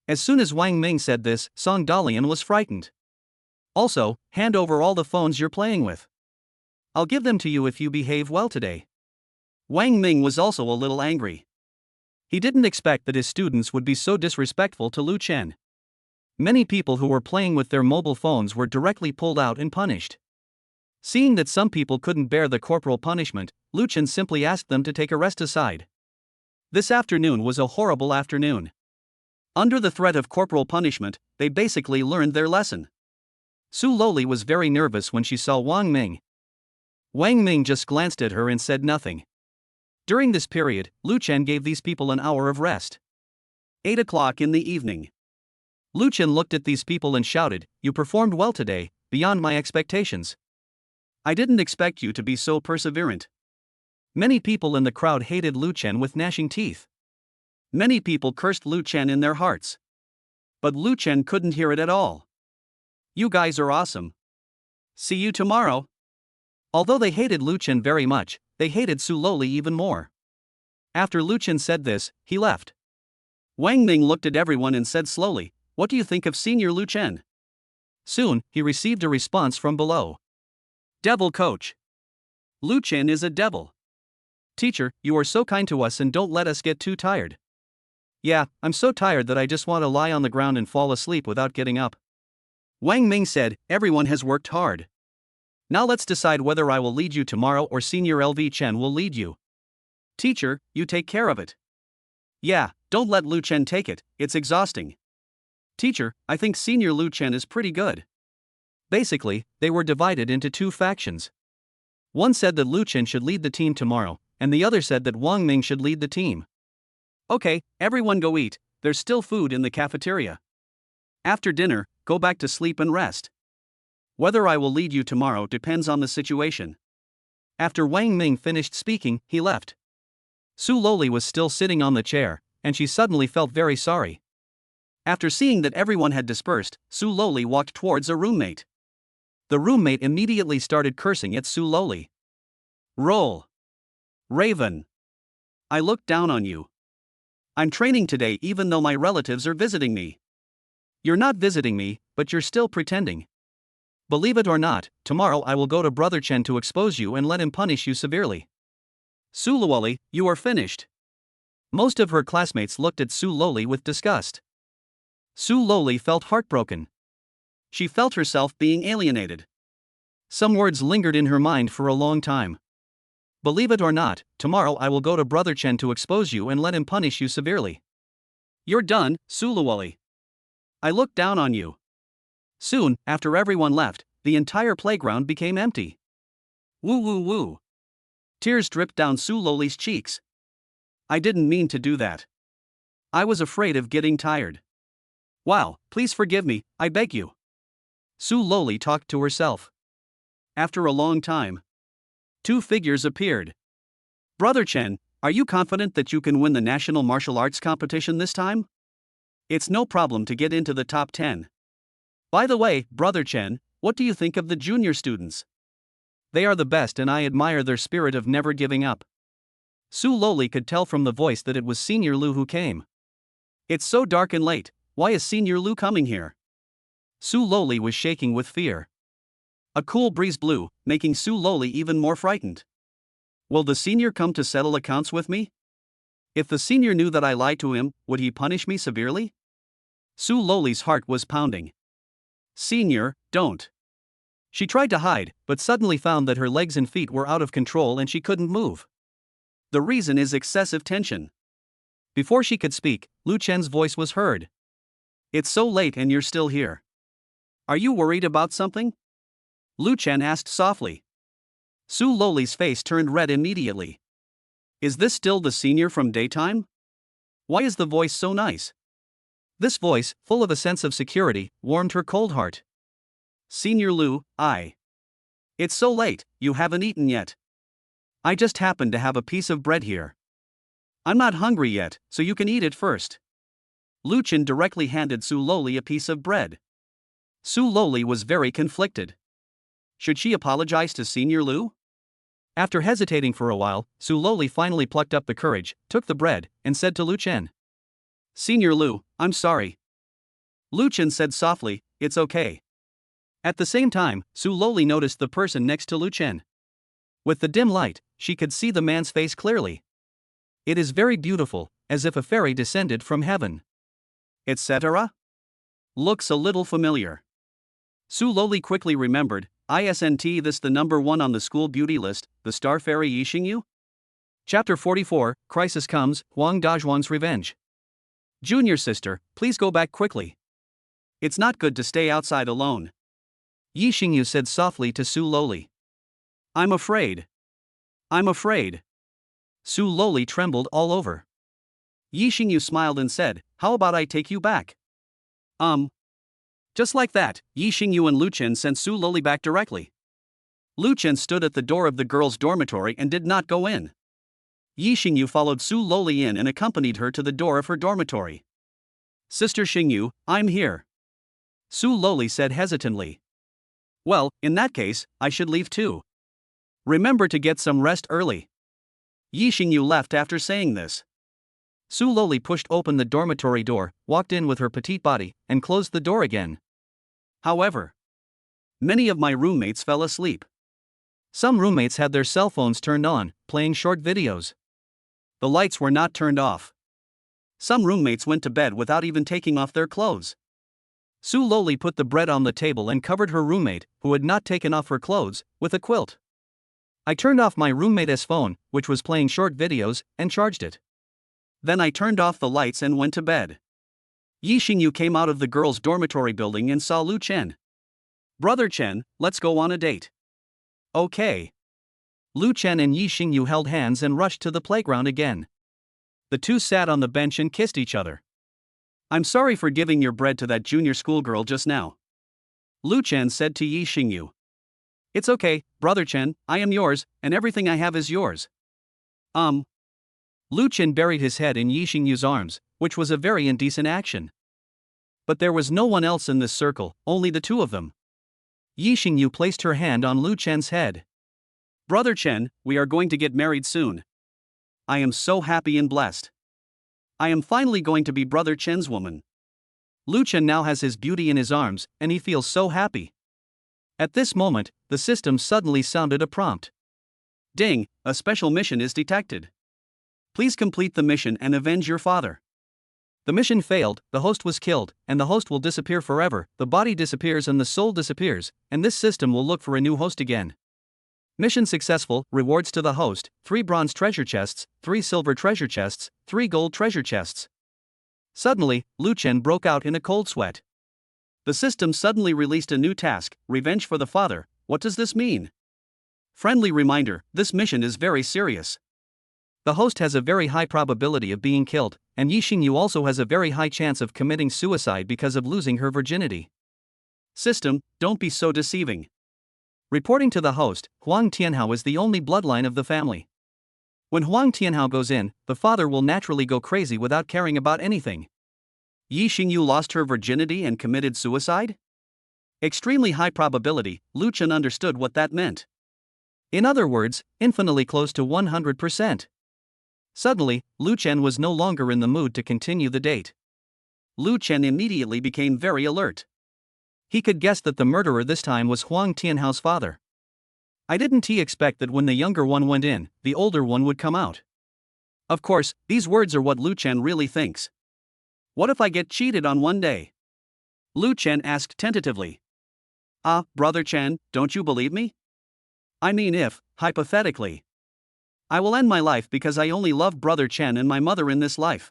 As soon as Wang Ming said this, Song Dalian was frightened. Also, hand over all the phones you're playing with. I'll give them to you if you behave well today. Wang Ming was also a little angry. He didn't expect that his students would be so disrespectful to Lu Chen. Many people who were playing with their mobile phones were directly pulled out and punished. Seeing that some people couldn't bear the corporal punishment, Lu Chen simply asked them to take a rest aside. This afternoon was a horrible afternoon. Under the threat of corporal punishment, they basically learned their lesson. Su Lowly was very nervous when she saw Wang Ming. Wang Ming just glanced at her and said nothing. During this period, Lu Chen gave these people an hour of rest. 8 o'clock in the evening. Lu Chen looked at these people and shouted, "You performed well today, beyond my expectations. I didn't expect you to be so perseverant." Many people in the crowd hated Lu Chen with gnashing teeth. Many people cursed Lu Chen in their hearts. But Lu Chen couldn't hear it at all. You guys are awesome. See you tomorrow. Although they hated Lu Chen very much, they hated Su Lowly even more. After Lu Chen said this, he left. Wang Ming looked at everyone and said slowly, "What do you think of Senior Lu Chen?" Soon, he received a response from below. Devil coach. Lu Chen is a devil. Teacher, you are so kind to us and don't let us get too tired. Yeah, I'm so tired that I just want to lie on the ground and fall asleep without getting up. Wang Ming said, everyone has worked hard. Now let's decide whether I will lead you tomorrow or Senior LV Chen will lead you. Teacher, you take care of it. Yeah, don't let Lu Chen take it, it's exhausting. Teacher, I think Senior Lu Chen is pretty good. Basically, they were divided into two factions. One said that Lu Chen should lead the team tomorrow, and the other said that Wang Ming should lead the team. Okay, everyone go eat, there's still food in the cafeteria. After dinner, go back to sleep and rest. Whether I will lead you tomorrow depends on the situation. After Wang Ming finished speaking, he left. Su Loli was still sitting on the chair, and she suddenly felt very sorry. After seeing that everyone had dispersed, Su Loli walked towards a roommate. The roommate immediately started cursing at Su Loli. Roll. Raven. I looked down on you. I'm training today even though my relatives are visiting me. You're not visiting me, but you're still pretending. Believe it or not, tomorrow I will go to Brother Chen to expose you and let him punish you severely. Su Loli, you are finished. Most of her classmates looked at Su Loli with disgust. Su Loli felt heartbroken. She felt herself being alienated. Some words lingered in her mind for a long time. Believe it or not, tomorrow I will go to Brother Chen to expose you and let him punish you severely. You're done, Su Loli. I looked down on you. Soon, after everyone left, the entire playground became empty. Woo woo woo. Tears dripped down Su Loli's cheeks. I didn't mean to do that. I was afraid of getting tired. Wow, please forgive me, I beg you. Su Loli talked to herself. After a long time, two figures appeared. Brother Chen, are you confident that you can win the national martial arts competition this time? It's no problem to get into the top 10. By the way, Brother Chen, what do you think of the junior students? They are the best and I admire their spirit of never giving up. Su Loli could tell from the voice that it was Senior Lu who came. It's so dark and late, why is Senior Lu coming here? Su Loli was shaking with fear. A cool breeze blew, making Su Loli even more frightened. Will the senior come to settle accounts with me? If the senior knew that I lied to him, would he punish me severely? Su Loli's heart was pounding. Senior, don't. She tried to hide, but suddenly found that her legs and feet were out of control and she couldn't move. The reason is excessive tension. Before she could speak, Lu Chen's voice was heard. It's so late and you're still here. Are you worried about something? Lu Chen asked softly. Su Loli's face turned red immediately. Is this still the senior from daytime? Why is the voice so nice? This voice, full of a sense of security, warmed her cold heart. Senior Lu, It's so late, you haven't eaten yet. I just happened to have a piece of bread here. I'm not hungry yet, so you can eat it first. Lu Chen directly handed Su Loli a piece of bread. Su Loli was very conflicted. Should she apologize to Senior Lu? After hesitating for a while, Su Loli finally plucked up the courage, took the bread, and said to Lu Chen. Senior Lu, I'm sorry. Lu Chen said softly, it's okay. At the same time, Su Loli noticed the person next to Lu Chen. With the dim light, she could see the man's face clearly. It is very beautiful, as if a fairy descended from heaven. Etc. Looks a little familiar. Su Loli quickly remembered, isn't this the number 1 on the school beauty list, the star fairy Yixingyu? Chapter 44, Crisis Comes, Huang Dazhuan's Revenge. Junior sister, please go back quickly. It's not good to stay outside alone. Yixingyu said softly to Su Loli. I'm afraid. Su Loli trembled all over. Yixingyu smiled and said, how about I take you back? Just like that, Yixingyu and Lu Chen sent Su Loli back directly. Lu Chen stood at the door of the girls' dormitory and did not go in. Yixingyu followed Su Loli in and accompanied her to the door of her dormitory. Sister Xingyu, I'm here. Su Loli said hesitantly. Well, in that case, I should leave too. Remember to get some rest early. Yixingyu left after saying this. Su Loli pushed open the dormitory door, walked in with her petite body, and closed the door again. However, many of my roommates fell asleep. Some roommates had their cell phones turned on, playing short videos. The lights were not turned off. Some roommates went to bed without even taking off their clothes. Su Loli put the bread on the table and covered her roommate, who had not taken off her clothes, with a quilt. I turned off my roommate's phone, which was playing short videos, and charged it. Then I turned off the lights and went to bed. Yi Xingyu came out of the girls' dormitory building and saw Lu Chen. Brother Chen, let's go on a date. Okay. Lu Chen and Yi Xingyu held hands and rushed to the playground again. The two sat on the bench and kissed each other. I'm sorry for giving your bread to that junior schoolgirl just now. Lu Chen said to Yi Xingyu. It's okay, Brother Chen, I am yours, and everything I have is yours. Lu Chen buried his head in Yi Xingyu's arms, which was a very indecent action. But there was no one else in this circle, only the two of them. Yi Xingyu placed her hand on Lu Chen's head. Brother Chen, we are going to get married soon. I am so happy and blessed. I am finally going to be Brother Chen's woman. Lu Chen now has his beauty in his arms, and he feels so happy. At this moment, the system suddenly sounded a prompt. Ding, a special mission is detected. Please complete the mission and avenge your father. The mission failed, the host was killed, and the host will disappear forever, the body disappears and the soul disappears, and this system will look for a new host again. Mission successful, rewards to the host, 3 bronze treasure chests, 3 silver treasure chests, 3 gold treasure chests. Suddenly, Lu Chen broke out in a cold sweat. The system suddenly released a new task, revenge for the father. What does this mean? Friendly reminder, this mission is very serious. The host has a very high probability of being killed, and Yi Xingyu also has a very high chance of committing suicide because of losing her virginity. System, don't be so deceiving. Reporting to the host, Huang Tianhao is the only bloodline of the family. When Huang Tianhao goes in, the father will naturally go crazy without caring about anything. Yi Xingyu lost her virginity and committed suicide? Extremely high probability, Lu Chen understood what that meant. In other words, infinitely close to 100%. Suddenly, Lu Chen was no longer in the mood to continue the date. Lu Chen immediately became very alert. He could guess that the murderer this time was Huang Tianhao's father. Didn't he expect that when the younger one went in, the older one would come out? Of course, these words are what Lu Chen really thinks. What if I get cheated on one day? Lu Chen asked tentatively. Brother Chen, don't you believe me? I mean if, hypothetically. I will end my life because I only love Brother Chen and my mother in this life.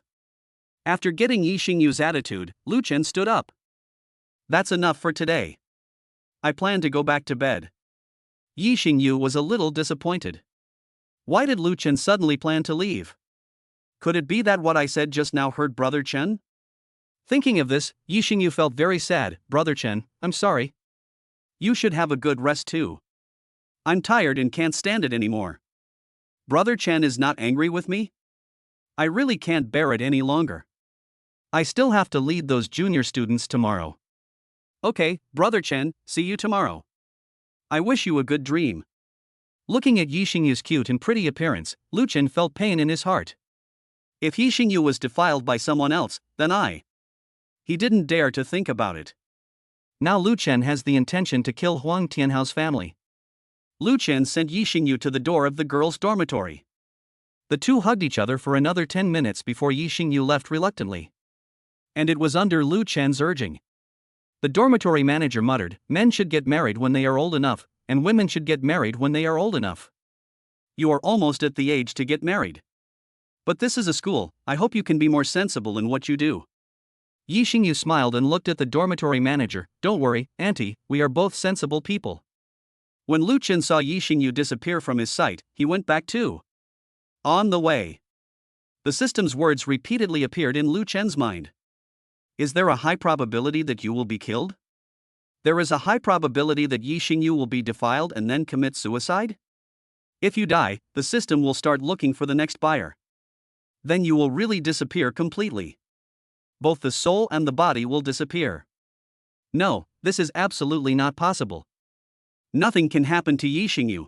After getting Yi Xingyu's attitude, Lu Chen stood up. That's enough for today. I plan to go back to bed. Yi Xingyu was a little disappointed. Why did Lu Chen suddenly plan to leave? Could it be that what I said just now hurt Brother Chen? Thinking of this, Yi Xingyu felt very sad. Brother Chen, I'm sorry. You should have a good rest too. I'm tired and can't stand it anymore. Brother Chen is not angry with me? I really can't bear it any longer. I still have to lead those junior students tomorrow. Okay, Brother Chen, see you tomorrow. I wish you a good dream. Looking at Yi Xingyu's cute and pretty appearance, Lu Chen felt pain in his heart. If Yi Xingyu was defiled by someone else, then He didn't dare to think about it. Now Lu Chen has the intention to kill Huang Tianhao's family. Lu Chen sent Yi Xingyu to the door of the girls' dormitory. The two hugged each other for another 10 minutes before Yi Xingyu left reluctantly. And it was under Lu Chen's urging. The dormitory manager muttered, men should get married when they are old enough, and women should get married when they are old enough. You are almost at the age to get married. But this is a school, I hope you can be more sensible in what you do. Yi Xingyu smiled and looked at the dormitory manager. Don't worry, auntie, we are both sensible people. When Lu Chen saw Yi Xingyu disappear from his sight, he went back too. On the way. The system's words repeatedly appeared in Lu Chen's mind. Is there a high probability that you will be killed? There is a high probability that Yi Xingyu will be defiled and then commit suicide? If you die, the system will start looking for the next buyer. Then you will really disappear completely. Both the soul and the body will disappear. No, this is absolutely not possible. Nothing can happen to Yi Xingyu.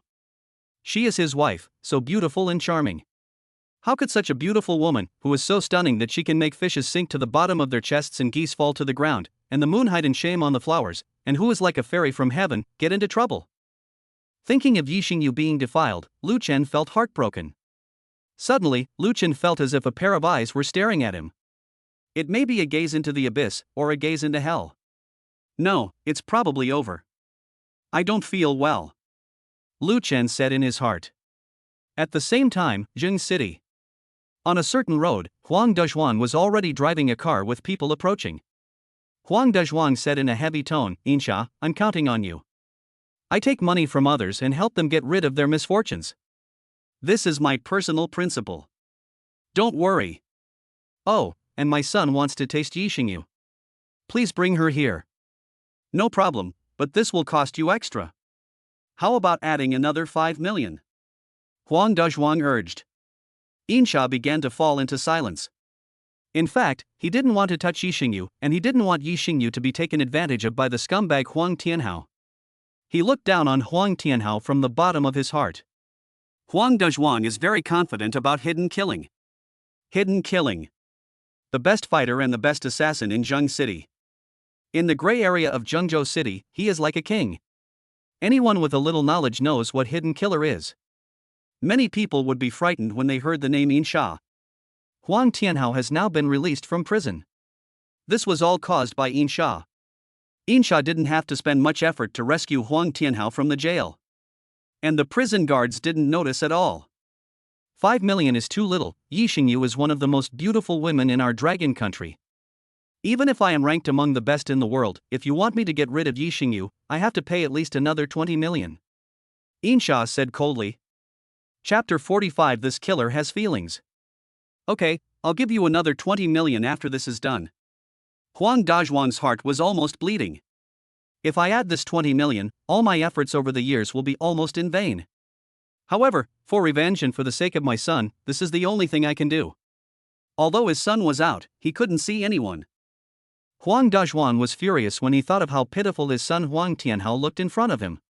She is his wife, so beautiful and charming. How could such a beautiful woman, who is so stunning that she can make fishes sink to the bottom of their chests and geese fall to the ground, and the moon hide in shame on the flowers, and who is like a fairy from heaven, get into trouble? Thinking of Yi Xingyu being defiled, Lu Chen felt heartbroken. Suddenly, Lu Chen felt as if a pair of eyes were staring at him. It may be a gaze into the abyss, or a gaze into hell. No, it's probably over. I don't feel well. Lu Chen said in his heart. At the same time, Jing City. On a certain road, Huang Dezhuang was already driving a car with people approaching. Huang Dezhuang said in a heavy tone, "Insha, I'm counting on you. I take money from others and help them get rid of their misfortunes. This is my personal principle. Don't worry. Oh, and my son wants to taste Yixingyu. Please bring her here." No problem, but this will cost you extra. How about adding another 5 million? Huang Dezhuang urged. Insha began to fall into silence. In fact, he didn't want to touch Yixingyu, and he didn't want Yixingyu to be taken advantage of by the scumbag Huang Tianhao. He looked down on Huang Tianhao from the bottom of his heart. Huang Dezhuang is very confident about hidden killing. Hidden killing. The best fighter and the best assassin in Zheng City. In the gray area of Zhengzhou City, he is like a king. Anyone with a little knowledge knows what hidden killer is. Many people would be frightened when they heard the name Insha. Huang Tianhao has now been released from prison. This was all caused by Insha. Insha didn't have to spend much effort to rescue Huang Tianhao from the jail. And the prison guards didn't notice at all. 5 million is too little. Yixingyu is one of the most beautiful women in our dragon country. Even if I am ranked among the best in the world, if you want me to get rid of Yixingyu, I have to pay at least another 20 million. Insha said coldly. Chapter 45. This killer has feelings. Okay, I'll give you another 20 million after this is done. Huang Dezhuang's heart was almost bleeding. If I add this 20 million, all my efforts over the years will be almost in vain. However, for revenge and for the sake of my son, this is the only thing I can do. Although his son was out, he couldn't see anyone. Huang Dezhuang was furious when he thought of how pitiful his son Huang Tianhao looked in front of him.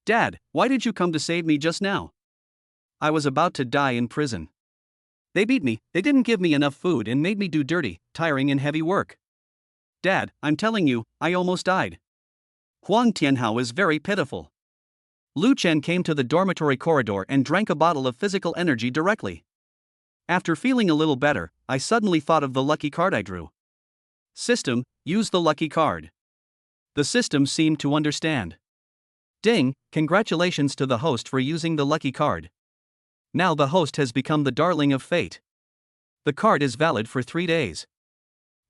Dad, why did you come to save me just now? I was about to die in prison. They beat me, they didn't give me enough food and made me do dirty, tiring and heavy work. Dad, I'm telling you, I almost died. Huang Tianhao is very pitiful. Lu Chen came to the dormitory corridor and drank a bottle of physical energy directly. After feeling a little better, I suddenly thought of the lucky card I drew. System, use the lucky card. The system seemed to understand. Ding, congratulations to the host for using the lucky card. Now the host has become the darling of fate. The card is valid for 3 days.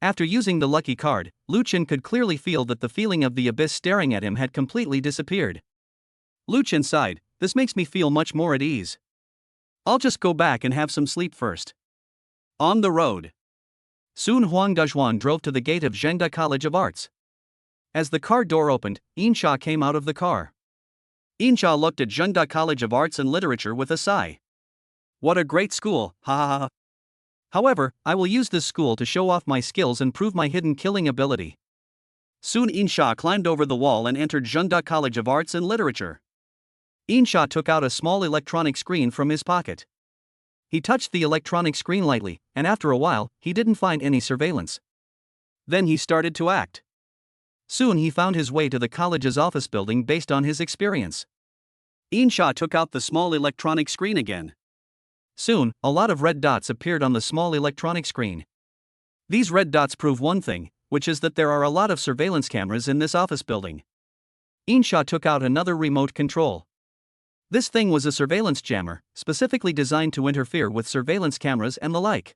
After using the lucky card, Lu Chen could clearly feel that the feeling of the abyss staring at him had completely disappeared. Lu Chen sighed, this makes me feel much more at ease. I'll just go back and have some sleep first. On the road. Soon Huang Dezhuang drove to the gate of Zhengda College of Arts. As the car door opened, Insha came out of the car. Insha looked at Zhengda College of Arts and Literature with a sigh. What a great school, ha ha ha. However, I will use this school to show off my skills and prove my hidden killing ability. Soon Insha climbed over the wall and entered Zhengda College of Arts and Literature. Insha took out a small electronic screen from his pocket. He touched the electronic screen lightly, and after a while, he didn't find any surveillance. Then he started to act. Soon he found his way to the college's office building based on his experience. Insha took out the small electronic screen again. Soon, a lot of red dots appeared on the small electronic screen. These red dots prove one thing, which is that there are a lot of surveillance cameras in this office building. Insha took out another remote control. This thing was a surveillance jammer, specifically designed to interfere with surveillance cameras and the like.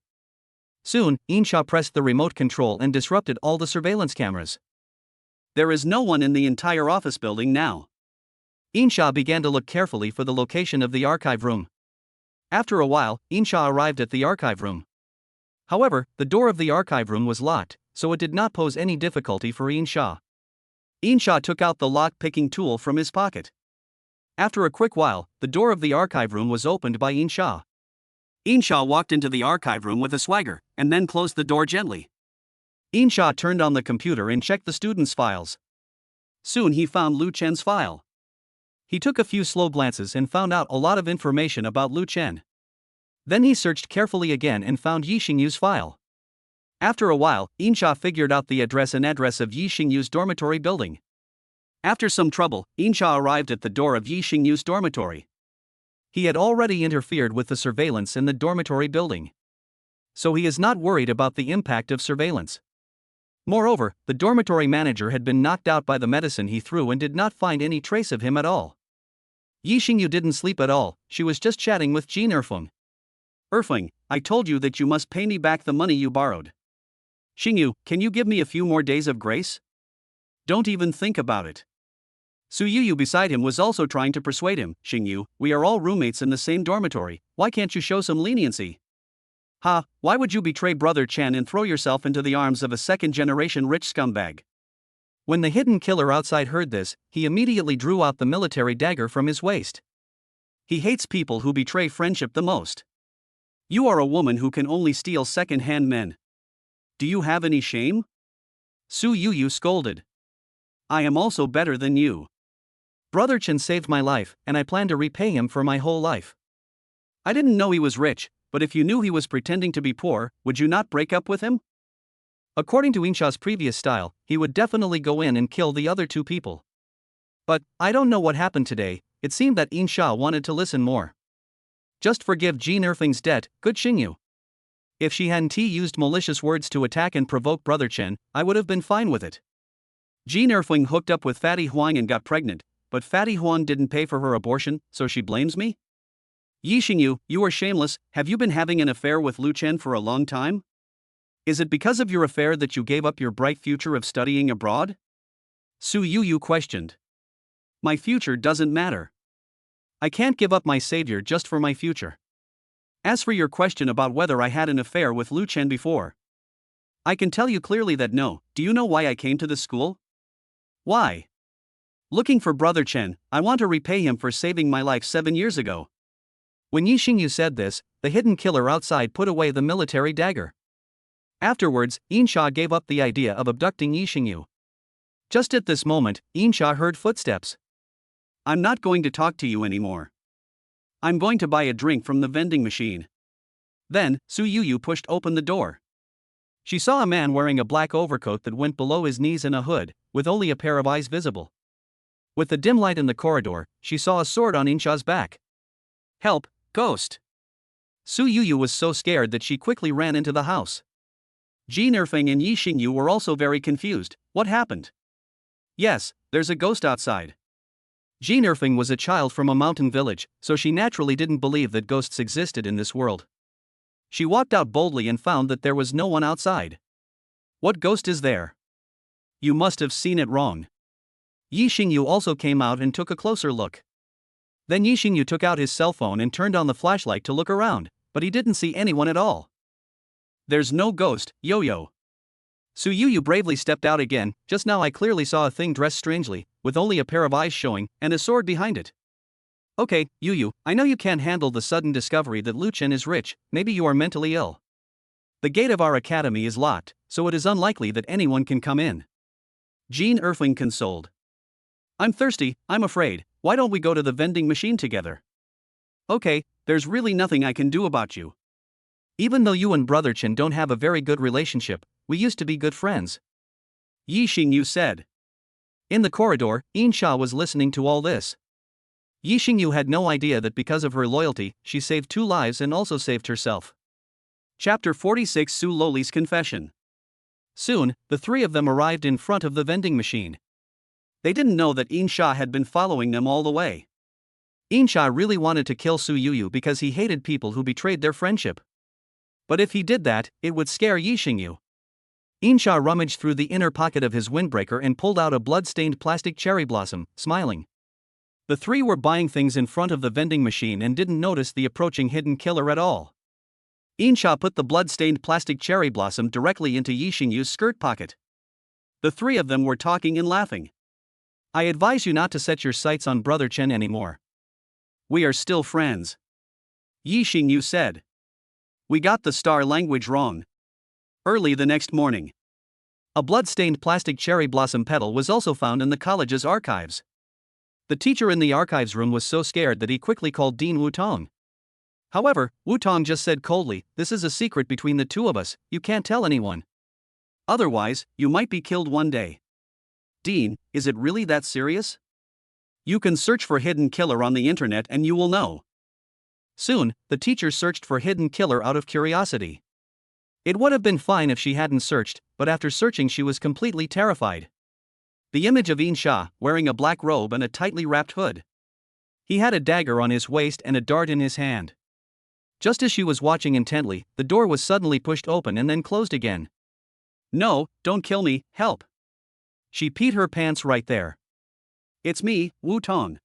Soon, Insha pressed the remote control and disrupted all the surveillance cameras. There is no one in the entire office building now. Insha began to look carefully for the location of the archive room. After a while, Insha arrived at the archive room. However, the door of the archive room was locked, so it did not pose any difficulty for Insha. Insha took out the lock-picking tool from his pocket. After a quick while, the door of the archive room was opened by Insha. Insha walked into the archive room with a swagger, and then closed the door gently. Insha turned on the computer and checked the students' files. Soon he found Lu Chen's file. He took a few slow glances and found out a lot of information about Lu Chen. Then he searched carefully again and found Yixingyu's file. After a while, Insha figured out the address of Yixingyu's dormitory building. After some trouble, Insha arrived at the door of Yixingyu's dormitory. He had already interfered with the surveillance in the dormitory building. So he is not worried about the impact of surveillance. Moreover, the dormitory manager had been knocked out by the medicine he threw and did not find any trace of him at all. Yixingyu didn't sleep at all, she was just chatting with Jin Erfeng. Erfling, I told you that you must pay me back the money you borrowed. Xingyu, can you give me a few more days of grace? Don't even think about it. Su Yuyu beside him was also trying to persuade him. Xingyu, we are all roommates in the same dormitory, why can't you show some leniency? Ha, why would you betray Brother Chen and throw yourself into the arms of a second-generation rich scumbag? When the hidden killer outside heard this, he immediately drew out the military dagger from his waist. He hates people who betray friendship the most. You are a woman who can only steal second-hand men. Do you have any shame? Su Yuyu scolded. I am also better than you. Brother Chen saved my life, and I plan to repay him for my whole life. I didn't know he was rich, but if you knew he was pretending to be poor, would you not break up with him? According to Insha's previous style, he would definitely go in and kill the other two people. But, I don't know what happened today, it seemed that Insha wanted to listen more. Just forgive Jean Erfing's debt, good Xingyu. If she hadn't used malicious words to attack and provoke Brother Chen, I would have been fine with it. Jean Erfling hooked up with Fatty Huang and got pregnant, but Fatty Huang didn't pay for her abortion, so she blames me? Yi Xingyu, you are shameless, have you been having an affair with Lu Chen for a long time? Is it because of your affair that you gave up your bright future of studying abroad? Su Yuyu questioned. My future doesn't matter. I can't give up my savior just for my future. As for your question about whether I had an affair with Lu Chen before, I can tell you clearly that no. Do you know why I came to this school? Why? Looking for Brother Chen, I want to repay him for saving my life 7 years ago. When Yi Xingyu said this, the hidden killer outside put away the military dagger. Afterwards, Insha gave up the idea of abducting Yi Xingyu. Just at this moment, Insha heard footsteps. I'm not going to talk to you anymore. I'm going to buy a drink from the vending machine. Then, Su Yuyu pushed open the door. She saw a man wearing a black overcoat that went below his knees and a hood, with only a pair of eyes visible. With the dim light in the corridor, she saw a sword on Insha's back. Help, ghost! Su Yuyu was so scared that she quickly ran into the house. Jean Erfing and Yi Xingyu were also very confused. What happened? Yes, there's a ghost outside. Jean Erfing was a child from a mountain village, so she naturally didn't believe that ghosts existed in this world. She walked out boldly and found that there was no one outside. What ghost is there? You must have seen it wrong. Yi Xingyu also came out and took a closer look. Then Yi Xingyu took out his cell phone and turned on the flashlight to look around, but he didn't see anyone at all. There's no ghost, Yo-Yo. Su Yuyu bravely stepped out again. Just now I clearly saw a thing dressed strangely, with only a pair of eyes showing, and a sword behind it. Okay, Yuyu, I know you can't handle the sudden discovery that Lu Chen is rich, maybe you are mentally ill. The gate of our academy is locked, so it is unlikely that anyone can come in. Jean Erfling consoled. I'm thirsty, I'm afraid, why don't we go to the vending machine together? Okay, there's really nothing I can do about you. Even though you and Brother Chen don't have a very good relationship, we used to be good friends. Yi Xingyu said. In the corridor, Insha was listening to all this. Yi Xingyu had no idea that because of her loyalty, she saved 2 lives and also saved herself. Chapter 46 Su Loli's Confession. Soon, the 3 of them arrived in front of the vending machine. They didn't know that Insha had been following them all the way. Insha really wanted to kill Su Yuyu because he hated people who betrayed their friendship. But if he did that, it would scare Yi Xingyu. Insha rummaged through the inner pocket of his windbreaker and pulled out a blood-stained plastic cherry blossom, smiling. The 3 were buying things in front of the vending machine and didn't notice the approaching hidden killer at all. Insha put the blood-stained plastic cherry blossom directly into Yi Xingyu's skirt pocket. The 3 of them were talking and laughing. I advise you not to set your sights on Brother Chen anymore. We are still friends. Yi Xingyu said. We got the star language wrong. Early the next morning, a blood-stained plastic cherry blossom petal was also found in the college's archives. The teacher in the archives room was so scared that he quickly called Dean Wutong. However, Wutong just said coldly, "This is a secret between the 2 of us, you can't tell anyone. Otherwise, you might be killed one day." Dean, is it really that serious? You can search for hidden killer on the internet and you will know. Soon, the teacher searched for hidden killer out of curiosity. It would have been fine if she hadn't searched, but after searching she was completely terrified. The image of Insha, wearing a black robe and a tightly wrapped hood. He had a dagger on his waist and a dart in his hand. Just as she was watching intently, the door was suddenly pushed open and then closed again. No, don't kill me, help. She peed her pants right there. It's me, Wu Tong.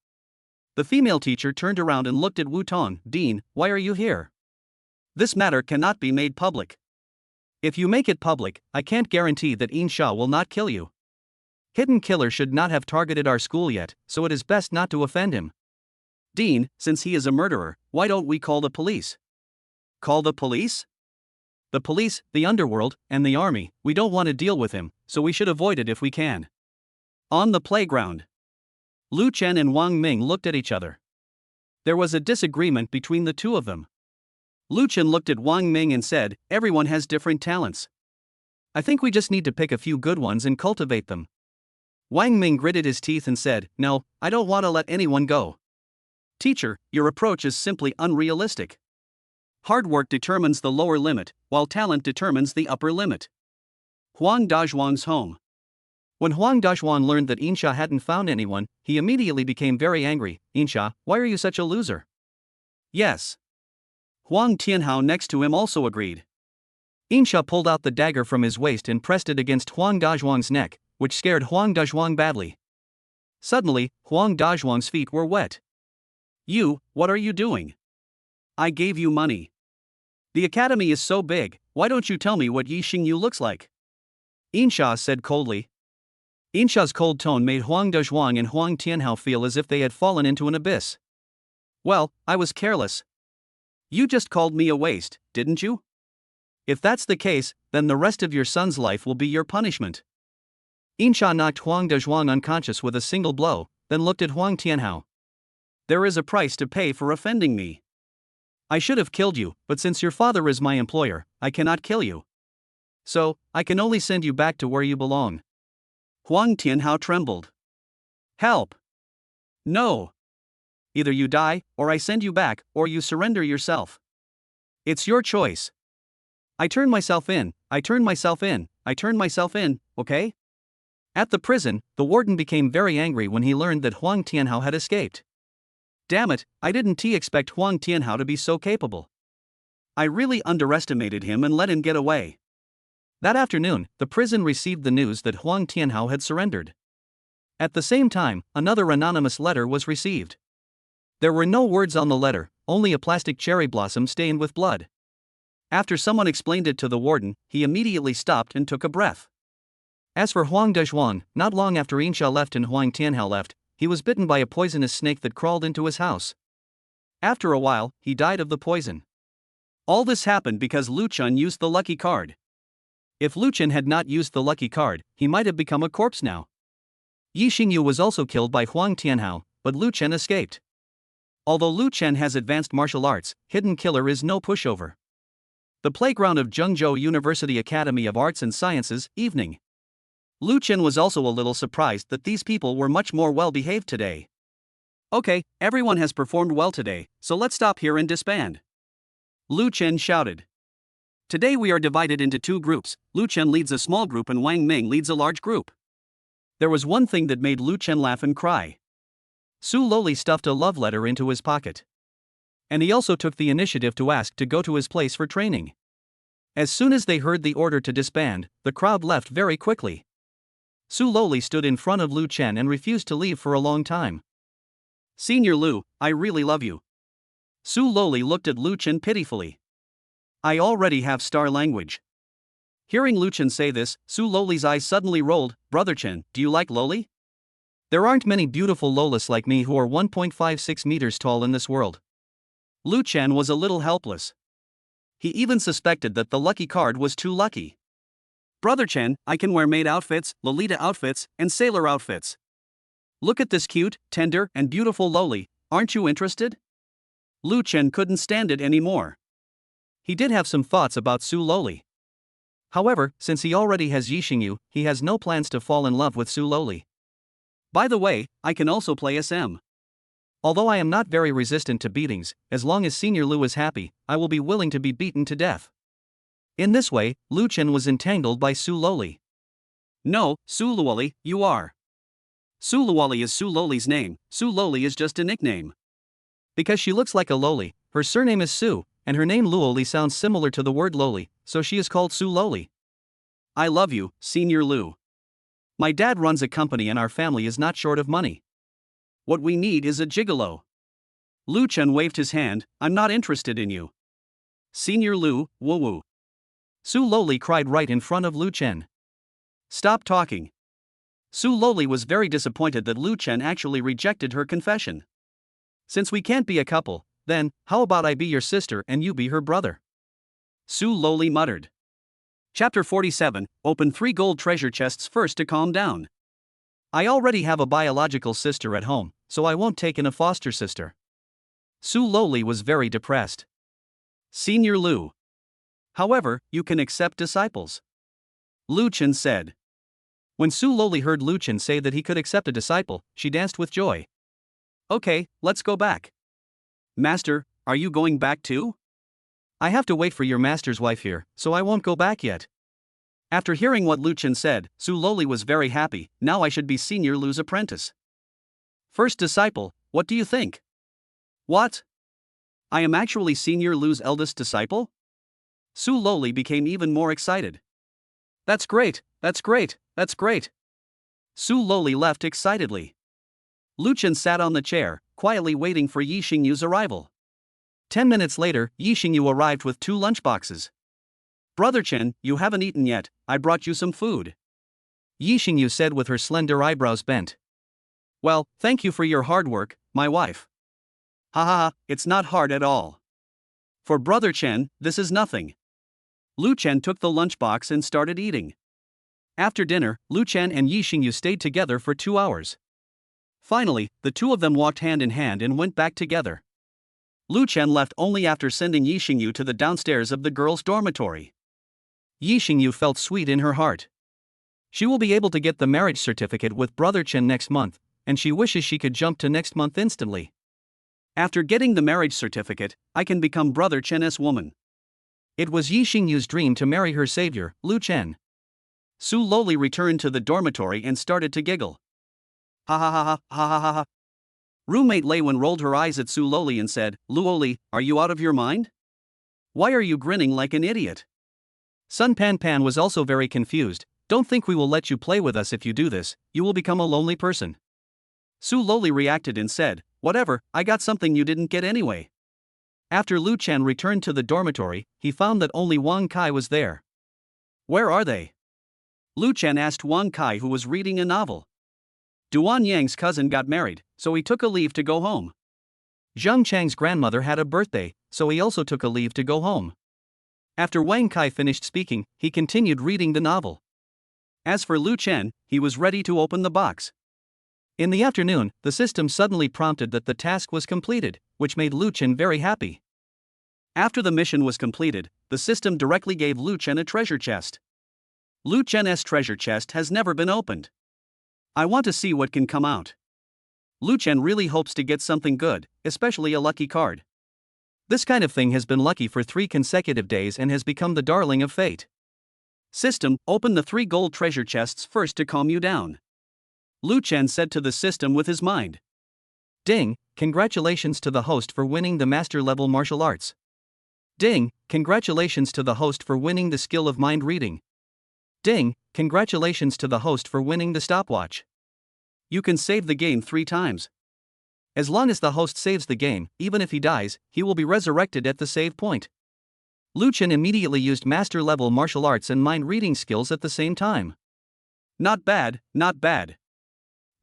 The female teacher turned around and looked at Wu Tong. Dean, why are you here? This matter cannot be made public. If you make it public, I can't guarantee that Insha will not kill you. Hidden Killer should not have targeted our school yet, so it is best not to offend him. Dean, since he is a murderer, why don't we call the police? Call the police? The police, the underworld, and the army, we don't want to deal with him, so we should avoid it if we can. On the playground, Lu Chen and Wang Ming looked at each other. There was a disagreement between the two of them. Lu Chen looked at Wang Ming and said, everyone has different talents. I think we just need to pick a few good ones and cultivate them. Wang Ming gritted his teeth and said, no, I don't want to let anyone go. Teacher, your approach is simply unrealistic. Hard work determines the lower limit, while talent determines the upper limit. Huang Dazhuang's home. When Huang Dazhuang learned that Insha hadn't found anyone, he immediately became very angry. Insha, why are you such a loser? Yes. Huang Tianhao next to him also agreed. Insha pulled out the dagger from his waist and pressed it against Huang Dazhuang's neck, which scared Huang Dazhuang badly. Suddenly, Huang Dazhuang's feet were wet. You, what are you doing? I gave you money. The academy is so big, why don't you tell me what Yi Xingyu looks like? Insha said coldly. Insha's cold tone made Huang Dazhuang and Huang Tianhao feel as if they had fallen into an abyss. Well, I was careless. You just called me a waste, didn't you? If that's the case, then the rest of your son's life will be your punishment. Insha knocked Huang Dazhuang unconscious with a single blow, then looked at Huang Tianhao. There is a price to pay for offending me. I should have killed you, but since your father is my employer, I cannot kill you. So, I can only send you back to where you belong. Huang Tianhao trembled. Help! No! Either you die, or I send you back, or you surrender yourself. It's your choice. I turn myself in, okay? At the prison, the warden became very angry when he learned that Huang Tianhao had escaped. Damn it, I didn't expect Huang Tianhao to be so capable. I really underestimated him and let him get away. That afternoon, the prison received the news that Huang Tianhao had surrendered. At the same time, another anonymous letter was received. There were no words on the letter, only a plastic cherry blossom stained with blood. After someone explained it to the warden, he immediately stopped and took a breath. As for Huang Dazhuang, not long after Insha left and Huang Tianhao left, he was bitten by a poisonous snake that crawled into his house. After a while, he died of the poison. All this happened because Lu Chen used the lucky card. If Lu Chen had not used the lucky card, he might have become a corpse now. Yi Xingyu was also killed by Huang Tianhao, but Lu Chen escaped. Although Lu Chen has advanced martial arts, Hidden Killer is no pushover. The playground of Zhengzhou University Academy of Arts and Sciences, evening. Lu Chen was also a little surprised that these people were much more well-behaved today. Okay, everyone has performed well today, so let's stop here and disband. Lu Chen shouted. Today we are divided into two groups. Lu Chen leads a small group and Wang Ming leads a large group. There was one thing that made Lu Chen laugh and cry. Su Loli stuffed a love letter into his pocket. And he also took the initiative to ask to go to his place for training. As soon as they heard the order to disband, the crowd left very quickly. Su Loli stood in front of Lu Chen and refused to leave for a long time. Senior Lu, I really love you. Su Loli looked at Lu Chen pitifully. I already have star language. Hearing Lu Chen say this, Su Loli's eyes suddenly rolled. Brother Chen, do you like Loli? There aren't many beautiful Lolas like me who are 1.56 meters tall in this world. Lu Chen was a little helpless. He even suspected that the lucky card was too lucky. Brother Chen, I can wear maid outfits, Lolita outfits, and sailor outfits. Look at this cute, tender, and beautiful Loli, aren't you interested? Lu Chen couldn't stand it anymore. He did have some thoughts about Su Loli. However, since he already has Yi Xingyu, he has no plans to fall in love with Su Loli. By the way, I can also play SM. Although I am not very resistant to beatings, as long as Senior Lu is happy, I will be willing to be beaten to death. In this way, Lu Chen was entangled by Su Loli. No, Su Loli, you are. Su Loli is Su Loli's name, Su Loli is just a nickname. Because she looks like a Loli, her surname is Su, and her name Luoli sounds similar to the word lowly, so she is called Su Lowly. I love you, Senior Lu. My dad runs a company and our family is not short of money. What we need is a gigolo. Lu Chen waved his hand. I'm not interested in you. Senior Lu, woo woo. Su Lowly cried right in front of Lu Chen. Stop talking. Su Lowly was very disappointed that Lu Chen actually rejected her confession. Since we can't be a couple, then, how about I be your sister and you be her brother? Su Lowly muttered. Chapter 47, Open 3 gold treasure chests first to calm down. I already have a biological sister at home, so I won't take in a foster sister. Su Lowly was very depressed. Senior Lu. However, you can accept disciples. Lu Chen said. When Su Lowly heard Lu Chen say that he could accept a disciple, she danced with joy. Okay, let's go back. Master, are you going back too? I have to wait for your master's wife here, so I won't go back yet. After hearing what Lu Chen said, Su Lowly was very happy. Now I should be Senior Lu's apprentice. First disciple, what do you think? What? I am actually Senior Lu's eldest disciple? Su Lowly became even more excited. That's great, that's great, that's great. Su Lowly left excitedly. Lu Chen sat on the chair, quietly waiting for Yi Xingyu's arrival. 10 minutes later, Yi Xingyu arrived with 2 lunchboxes. Brother Chen, you haven't eaten yet, I brought you some food. Yi Xingyu said with her slender eyebrows bent. Well, thank you for your hard work, my wife. Ha ha ha, it's not hard at all. For Brother Chen, this is nothing. Lu Chen took the lunchbox and started eating. After dinner, Lu Chen and Yi Xingyu stayed together for 2 hours. Finally, the two of them walked hand in hand and went back together. Lu Chen left only after sending Yi Xingyu to the downstairs of the girls' dormitory. Yi Xingyu felt sweet in her heart. She will be able to get the marriage certificate with Brother Chen next month, and she wishes she could jump to next month instantly. After getting the marriage certificate, I can become Brother Chen's woman. It was Yi Xingyu's dream to marry her savior, Lu Chen. Su Lowly returned to the dormitory and started to giggle. Ha ha ha ha ha ha ha ha. Roommate Lei Wen rolled her eyes at Su Lowly and said, Luoli, are you out of your mind? Why are you grinning like an idiot? Sun Pan Pan was also very confused. Don't think we will let you play with us. If you do this, you will become a lonely person. Su Lowly reacted and said, whatever, I got something you didn't get anyway. After Lu Chen returned to the dormitory, he found that only Wang Kai was there. Where are they? Lu Chen asked Wang Kai, who was reading a novel. Duan Yang's cousin got married, so he took a leave to go home. Zheng Chang's grandmother had a birthday, so he also took a leave to go home. After Wang Kai finished speaking, he continued reading the novel. As for Lu Chen, he was ready to open the box. In the afternoon, the system suddenly prompted that the task was completed, which made Lu Chen very happy. After the mission was completed, the system directly gave Lu Chen a treasure chest. Lu Chen's treasure chest has never been opened. I want to see what can come out. Lu Chen really hopes to get something good, especially a lucky card. This kind of thing has been lucky for 3 consecutive days and has become the darling of fate. System, open the 3 gold treasure chests first to calm you down. Lu Chen said to the system with his mind. Ding, congratulations to the host for winning the master level martial arts. Ding, congratulations to the host for winning the skill of mind reading. Ding, congratulations to the host for winning the stopwatch. You can save the game 3 times. As long as the host saves the game, even if he dies, he will be resurrected at the save point. Lu Chen immediately used master level martial arts and mind reading skills at the same time. Not bad, not bad.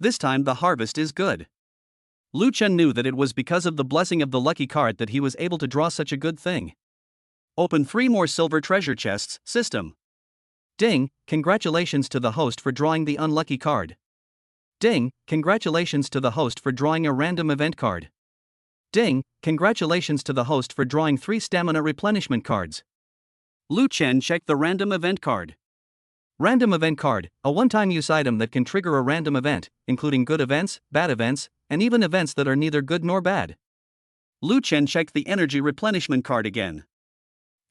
This time the harvest is good. Lu Chen knew that it was because of the blessing of the lucky card that he was able to draw such a good thing. Open 3 more silver treasure chests, system. Ding, congratulations to the host for drawing the unlucky card. Ding, congratulations to the host for drawing a random event card. Ding, congratulations to the host for drawing 3 stamina replenishment cards. Lu Chen checked the random event card. Random event card, a one-time use item that can trigger a random event, including good events, bad events, and even events that are neither good nor bad. Lu Chen checked the energy replenishment card again.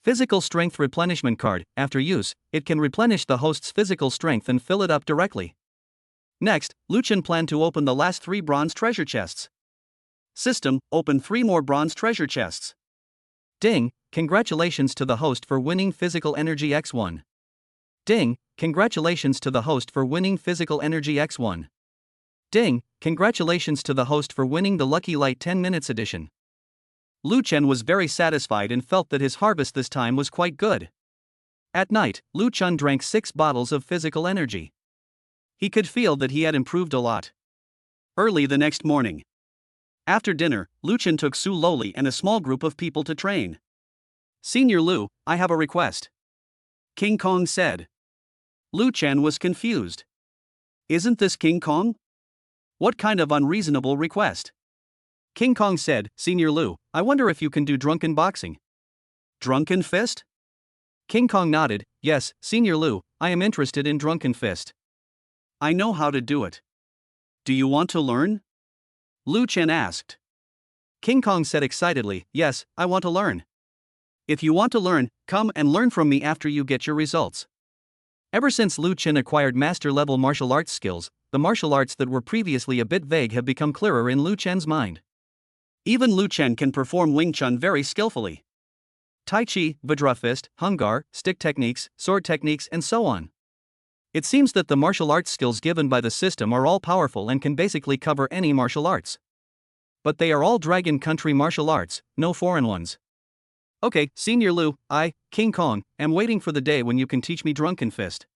Physical strength replenishment card, after use, it can replenish the host's physical strength and fill it up directly. Next, Lu Chen planned to open the last 3 bronze treasure chests. System, open 3 more bronze treasure chests. Ding, congratulations to the host for winning Physical Energy X1. Ding, congratulations to the host for winning Physical Energy X1. Ding, congratulations to the host for winning the Lucky Light 10 Minutes edition. Lu Chen was very satisfied and felt that his harvest this time was quite good. At night, Lu Chen drank 6 bottles of physical energy. He could feel that he had improved a lot. Early the next morning, after dinner, Lu Chen took Su Loli and a small group of people to train. Senior Lu, I have a request, King Kong said. Lu Chen was confused. Isn't this King Kong? What kind of unreasonable request? King Kong said, Senior Lu, I wonder if you can do drunken boxing. Drunken fist? King Kong nodded, yes, Senior Lu, I am interested in drunken fist. I know how to do it. Do you want to learn? Lu Chen asked. King Kong said excitedly, yes, I want to learn. If you want to learn, come and learn from me after you get your results. Ever since Lu Chen acquired master-level martial arts skills, the martial arts that were previously a bit vague have become clearer in Lu Chen's mind. Even Lu Chen can perform Wing Chun very skillfully. Tai Chi, Vajra Fist, Hungar, stick techniques, sword techniques, and so on. It seems that the martial arts skills given by the system are all powerful and can basically cover any martial arts. But they are all Dragon Country martial arts, no foreign ones. Okay, Senior Lu, I, King Kong, am waiting for the day when you can teach me drunken fist.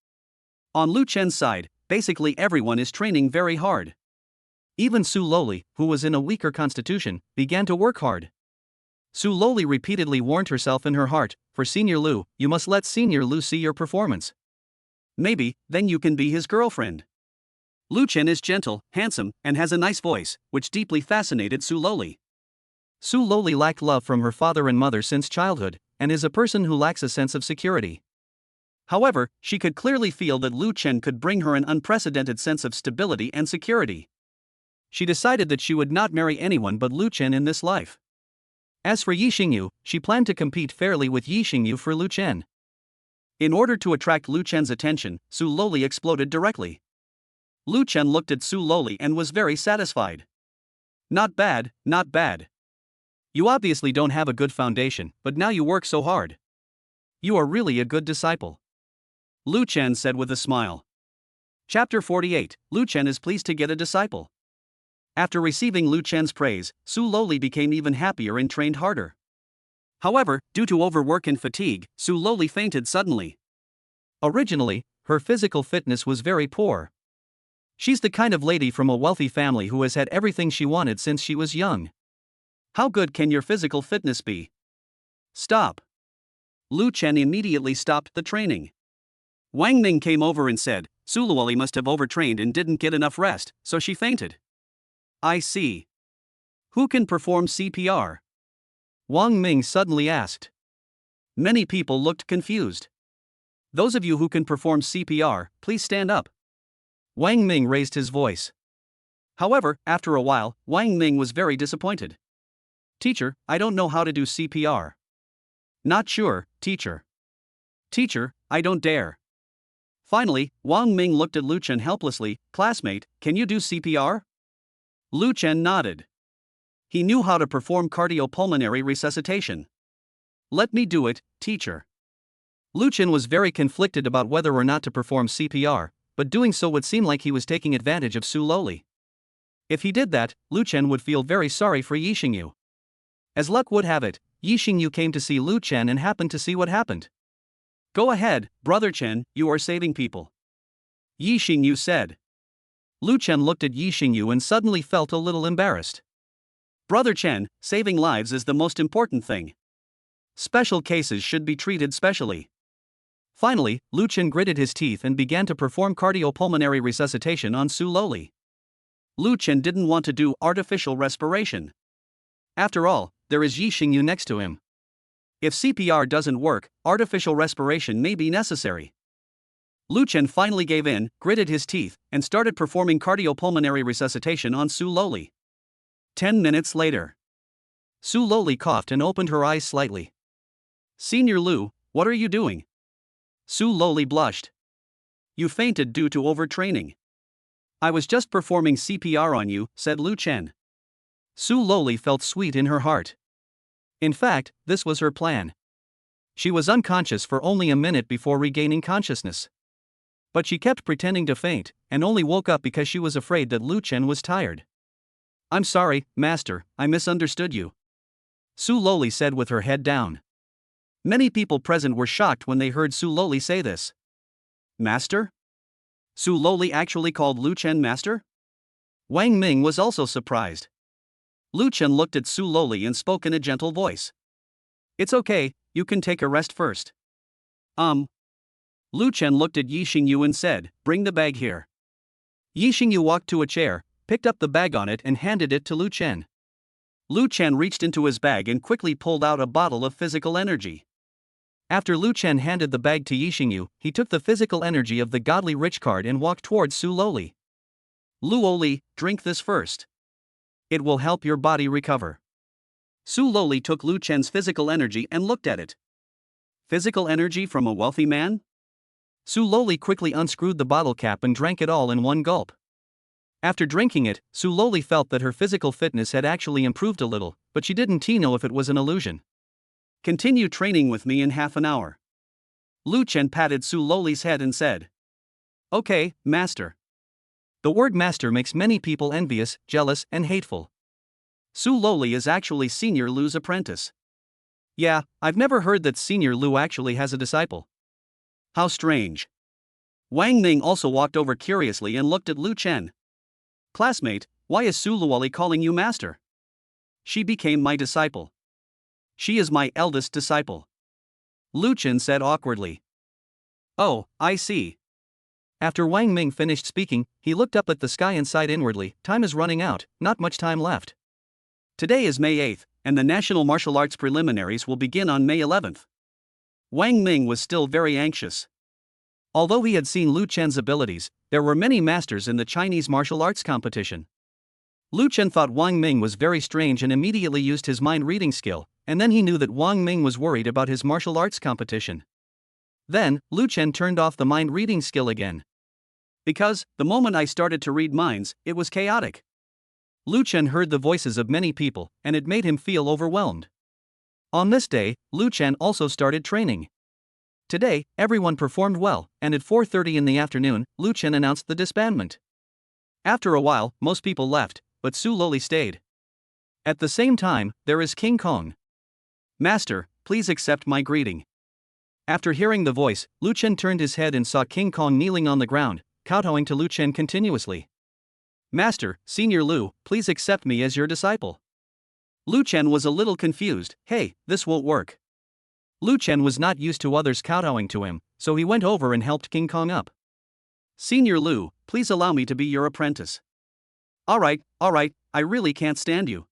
On Lu Chen's side, basically everyone is training very hard. Even Su Loli, who was in a weaker constitution, began to work hard. Su Loli repeatedly warned herself in her heart, for Senior Lu, you must let Senior Lu see your performance. Maybe, then you can be his girlfriend. Lu Chen is gentle, handsome, and has a nice voice, which deeply fascinated Su Loli. Su Loli lacked love from her father and mother since childhood, and is a person who lacks a sense of security. However, she could clearly feel that Lu Chen could bring her an unprecedented sense of stability and security. She decided that she would not marry anyone but Lu Chen in this life. As for Yi Xingyu, she planned to compete fairly with Yi Xingyu for Lu Chen. In order to attract Lu Chen's attention, Su Loli exploded directly. Lu Chen looked at Su Loli and was very satisfied. Not bad, not bad. You obviously don't have a good foundation, but now you work so hard. You are really a good disciple. Lu Chen said with a smile. Chapter 48, Lu Chen is pleased to get a disciple. After receiving Lu Chen's praise, Su Loli became even happier and trained harder. However, due to overwork and fatigue, Su Loli fainted suddenly. Originally, her physical fitness was very poor. She's the kind of lady from a wealthy family who has had everything she wanted since she was young. How good can your physical fitness be? Stop. Lu Chen immediately stopped the training. Wang Ning came over and said, Su Loli must have overtrained and didn't get enough rest, so she fainted. I see. Who can perform CPR? Wang Ming suddenly asked. Many people looked confused. Those of you who can perform CPR, please stand up. Wang Ming raised his voice. However, after a while, Wang Ming was very disappointed. Teacher, I don't know how to do CPR. Not sure, teacher. Teacher, I don't dare. Finally, Wang Ming looked at Lu Chen helplessly. Classmate, can you do CPR? Lu Chen nodded. He knew how to perform cardiopulmonary resuscitation. Let me do it, teacher. Lu Chen was very conflicted about whether or not to perform CPR, but doing so would seem like he was taking advantage of Su Loli. If he did that, Lu Chen would feel very sorry for Yi Xingyu. As luck would have it, Yi Xingyu came to see Lu Chen and happened to see what happened. Go ahead, Brother Chen, you are saving people. Yi Xingyu said. Lu Chen looked at Yi Xingyu and suddenly felt a little embarrassed. Brother Chen, saving lives is the most important thing. Special cases should be treated specially. Finally, Lu Chen gritted his teeth and began to perform cardiopulmonary resuscitation on Su Loli. Lu Chen didn't want to do artificial respiration. After all, there is Yi Xingyu next to him. If CPR doesn't work, artificial respiration may be necessary. Lu Chen finally gave in, gritted his teeth, and started performing cardiopulmonary resuscitation on Su Loli. 10 minutes later. Su Loli coughed and opened her eyes slightly. Senior Lu, what are you doing? Su Loli blushed. You fainted due to overtraining. I was just performing CPR on you, said Lu Chen. Su Loli felt sweet in her heart. In fact, this was her plan. She was unconscious for only a minute before regaining consciousness. But she kept pretending to faint, and only woke up because she was afraid that Lu Chen was tired. "I'm sorry, Master, I misunderstood you," Su Loli said with her head down. Many people present were shocked when they heard Su Loli say this. Master? Su Loli actually called Lu Chen master? Wang Ming was also surprised. Lu Chen looked at Su Loli and spoke in a gentle voice. "It's okay, you can take a rest first." Lu Chen looked at Yi Xingyu and said, "Bring the bag here." Yi Xingyu walked to a chair, picked up the bag on it and handed it to Lu Chen. Lu Chen reached into his bag and quickly pulled out a bottle of physical energy. After Lu Chen handed the bag to Yi Xingyu, he took the physical energy of the Godly Rich card and walked towards Su Loli. "Lu Oli, drink this first. It will help your body recover." Su Loli took Lu Chen's physical energy and looked at it. Physical energy from a wealthy man? Su Loli quickly unscrewed the bottle cap and drank it all in one gulp. After drinking it, Su Loli felt that her physical fitness had actually improved a little, but she didn't know if it was an illusion. "Continue training with me in half an hour." Lu Chen patted Su Loli's head and said, "Okay, master." The word master makes many people envious, jealous, and hateful. Su Loli is actually Senior Lu's apprentice. Yeah, I've never heard that Senior Lu actually has a disciple. How strange. Wang Ning also walked over curiously and looked at Lu Chen. "Classmate, why is Su Luoli calling you master?" "She became my disciple. She is my eldest disciple," Lu Chen said awkwardly. "Oh, I see." After Wang Ming finished speaking, he looked up at the sky and sighed inwardly. Time is running out, not much time left. Today is May 8th, and the National Martial Arts Preliminaries will begin on May 11th. Wang Ming was still very anxious. Although he had seen Lu Chen's abilities, there were many masters in the Chinese martial arts competition. Lu Chen thought Wang Ming was very strange and immediately used his mind-reading skill, and then he knew that Wang Ming was worried about his martial arts competition. Then, Lu Chen turned off the mind-reading skill again. "Because, the moment I started to read minds, it was chaotic." Lu Chen heard the voices of many people, and it made him feel overwhelmed. On this day, Lu Chen also started training. Today, everyone performed well, and at 4:30 in the afternoon, Lu Chen announced the disbandment. After a while, most people left, but Su Loli stayed. At the same time, there is King Kong. "Master, please accept my greeting." After hearing the voice, Lu Chen turned his head and saw King Kong kneeling on the ground, kowtowing to Lu Chen continuously. "Master, Senior Lu, please accept me as your disciple." Lu Chen was a little confused. "Hey, this won't work." Lu Chen was not used to others kowtowing to him, so he went over and helped King Kong up. "Senior Lu, please allow me to be your apprentice." Alright, I really can't stand you.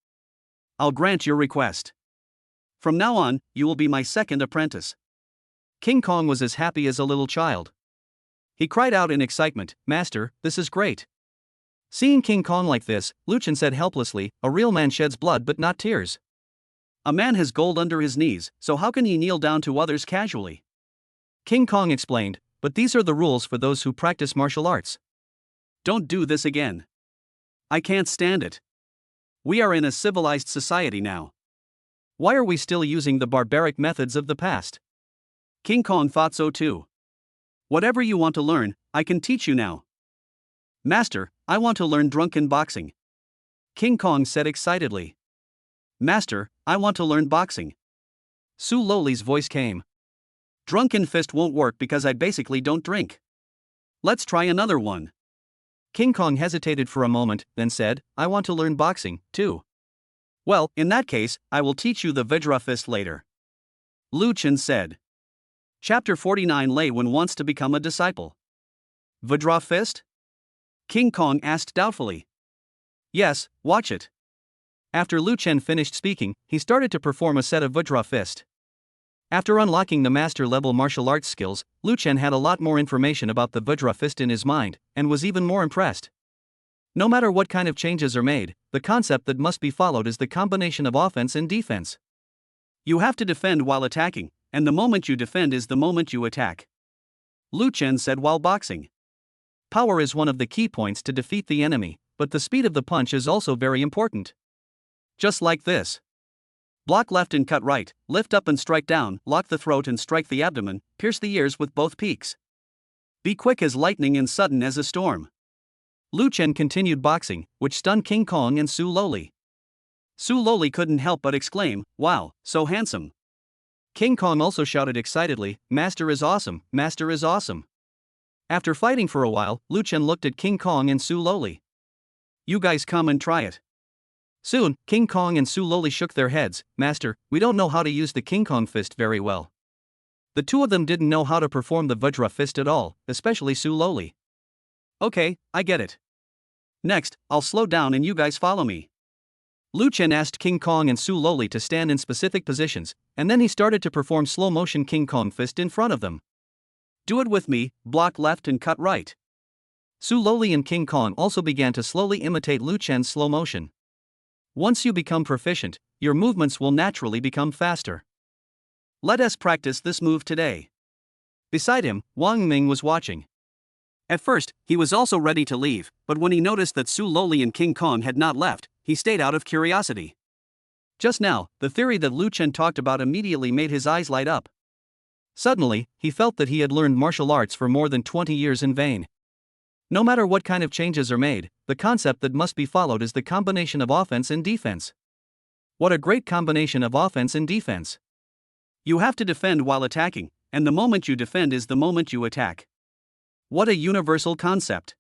I'll grant your request. From now on, you will be my second apprentice." King Kong was as happy as a little child. He cried out in excitement, "Master, this is great." Seeing King Kong like this, Lu Chen said helplessly, "A real man sheds blood but not tears. A man has gold under his knees, so how can he kneel down to others casually?" King Kong explained, "But these are the rules for those who practice martial arts. Don't do this again. I can't stand it. We are in a civilized society now. Why are we still using the barbaric methods of the past?" King Kong thought so too. "Whatever you want to learn, I can teach you now." "Master, I want to learn drunken boxing," King Kong said excitedly. "Master, I want to learn boxing." Su Loli's voice came. "Drunken fist won't work because I basically don't drink. Let's try another one." King Kong hesitated for a moment, then said, "I want to learn boxing, too." "Well, in that case, I will teach you the Vajra fist later," Lu Chen said. Chapter 49. Lei Wen wants to become a disciple. "Vajra fist?" King Kong asked doubtfully. "Yes, watch it." After Lu Chen finished speaking, he started to perform a set of Vajra fist. After unlocking the master-level martial arts skills, Lu Chen had a lot more information about the Vajra fist in his mind, and was even more impressed. No matter what kind of changes are made, the concept that must be followed is the combination of offense and defense. You have to defend while attacking, and the moment you defend is the moment you attack, Lu Chen said while boxing. Power is one of the key points to defeat the enemy, but the speed of the punch is also very important. Just like this. Block left and cut right, lift up and strike down, lock the throat and strike the abdomen, pierce the ears with both peaks. Be quick as lightning and sudden as a storm. Lu Chen continued boxing, which stunned King Kong and Su Loli. Su Loli couldn't help but exclaim, "Wow, so handsome." King Kong also shouted excitedly, "Master is awesome, master is awesome." After fighting for a while, Lu Chen looked at King Kong and Su Loli. "You guys come and try it." Soon, King Kong and Su Loli shook their heads. "Master, we don't know how to use the King Kong fist very well." The two of them didn't know how to perform the Vajra fist at all, especially Su Loli. "Okay, I get it. Next, I'll slow down and you guys follow me." Lu Chen asked King Kong and Su Loli to stand in specific positions, and then he started to perform slow-motion King Kong fist in front of them. "Do it with me, block left and cut right." Su Loli and King Kong also began to slowly imitate Lu Chen's slow motion. Once you become proficient, your movements will naturally become faster. Let us practice this move today. Beside him, Wang Ming was watching. At first, he was also ready to leave, but when he noticed that Su Loli and King Kong had not left, he stayed out of curiosity. Just now, the theory that Lu Chen talked about immediately made his eyes light up. Suddenly, he felt that he had learned martial arts for more than 20 years in vain. No matter what kind of changes are made, the concept that must be followed is the combination of offense and defense. What a great combination of offense and defense! You have to defend while attacking, and the moment you defend is the moment you attack. What a universal concept!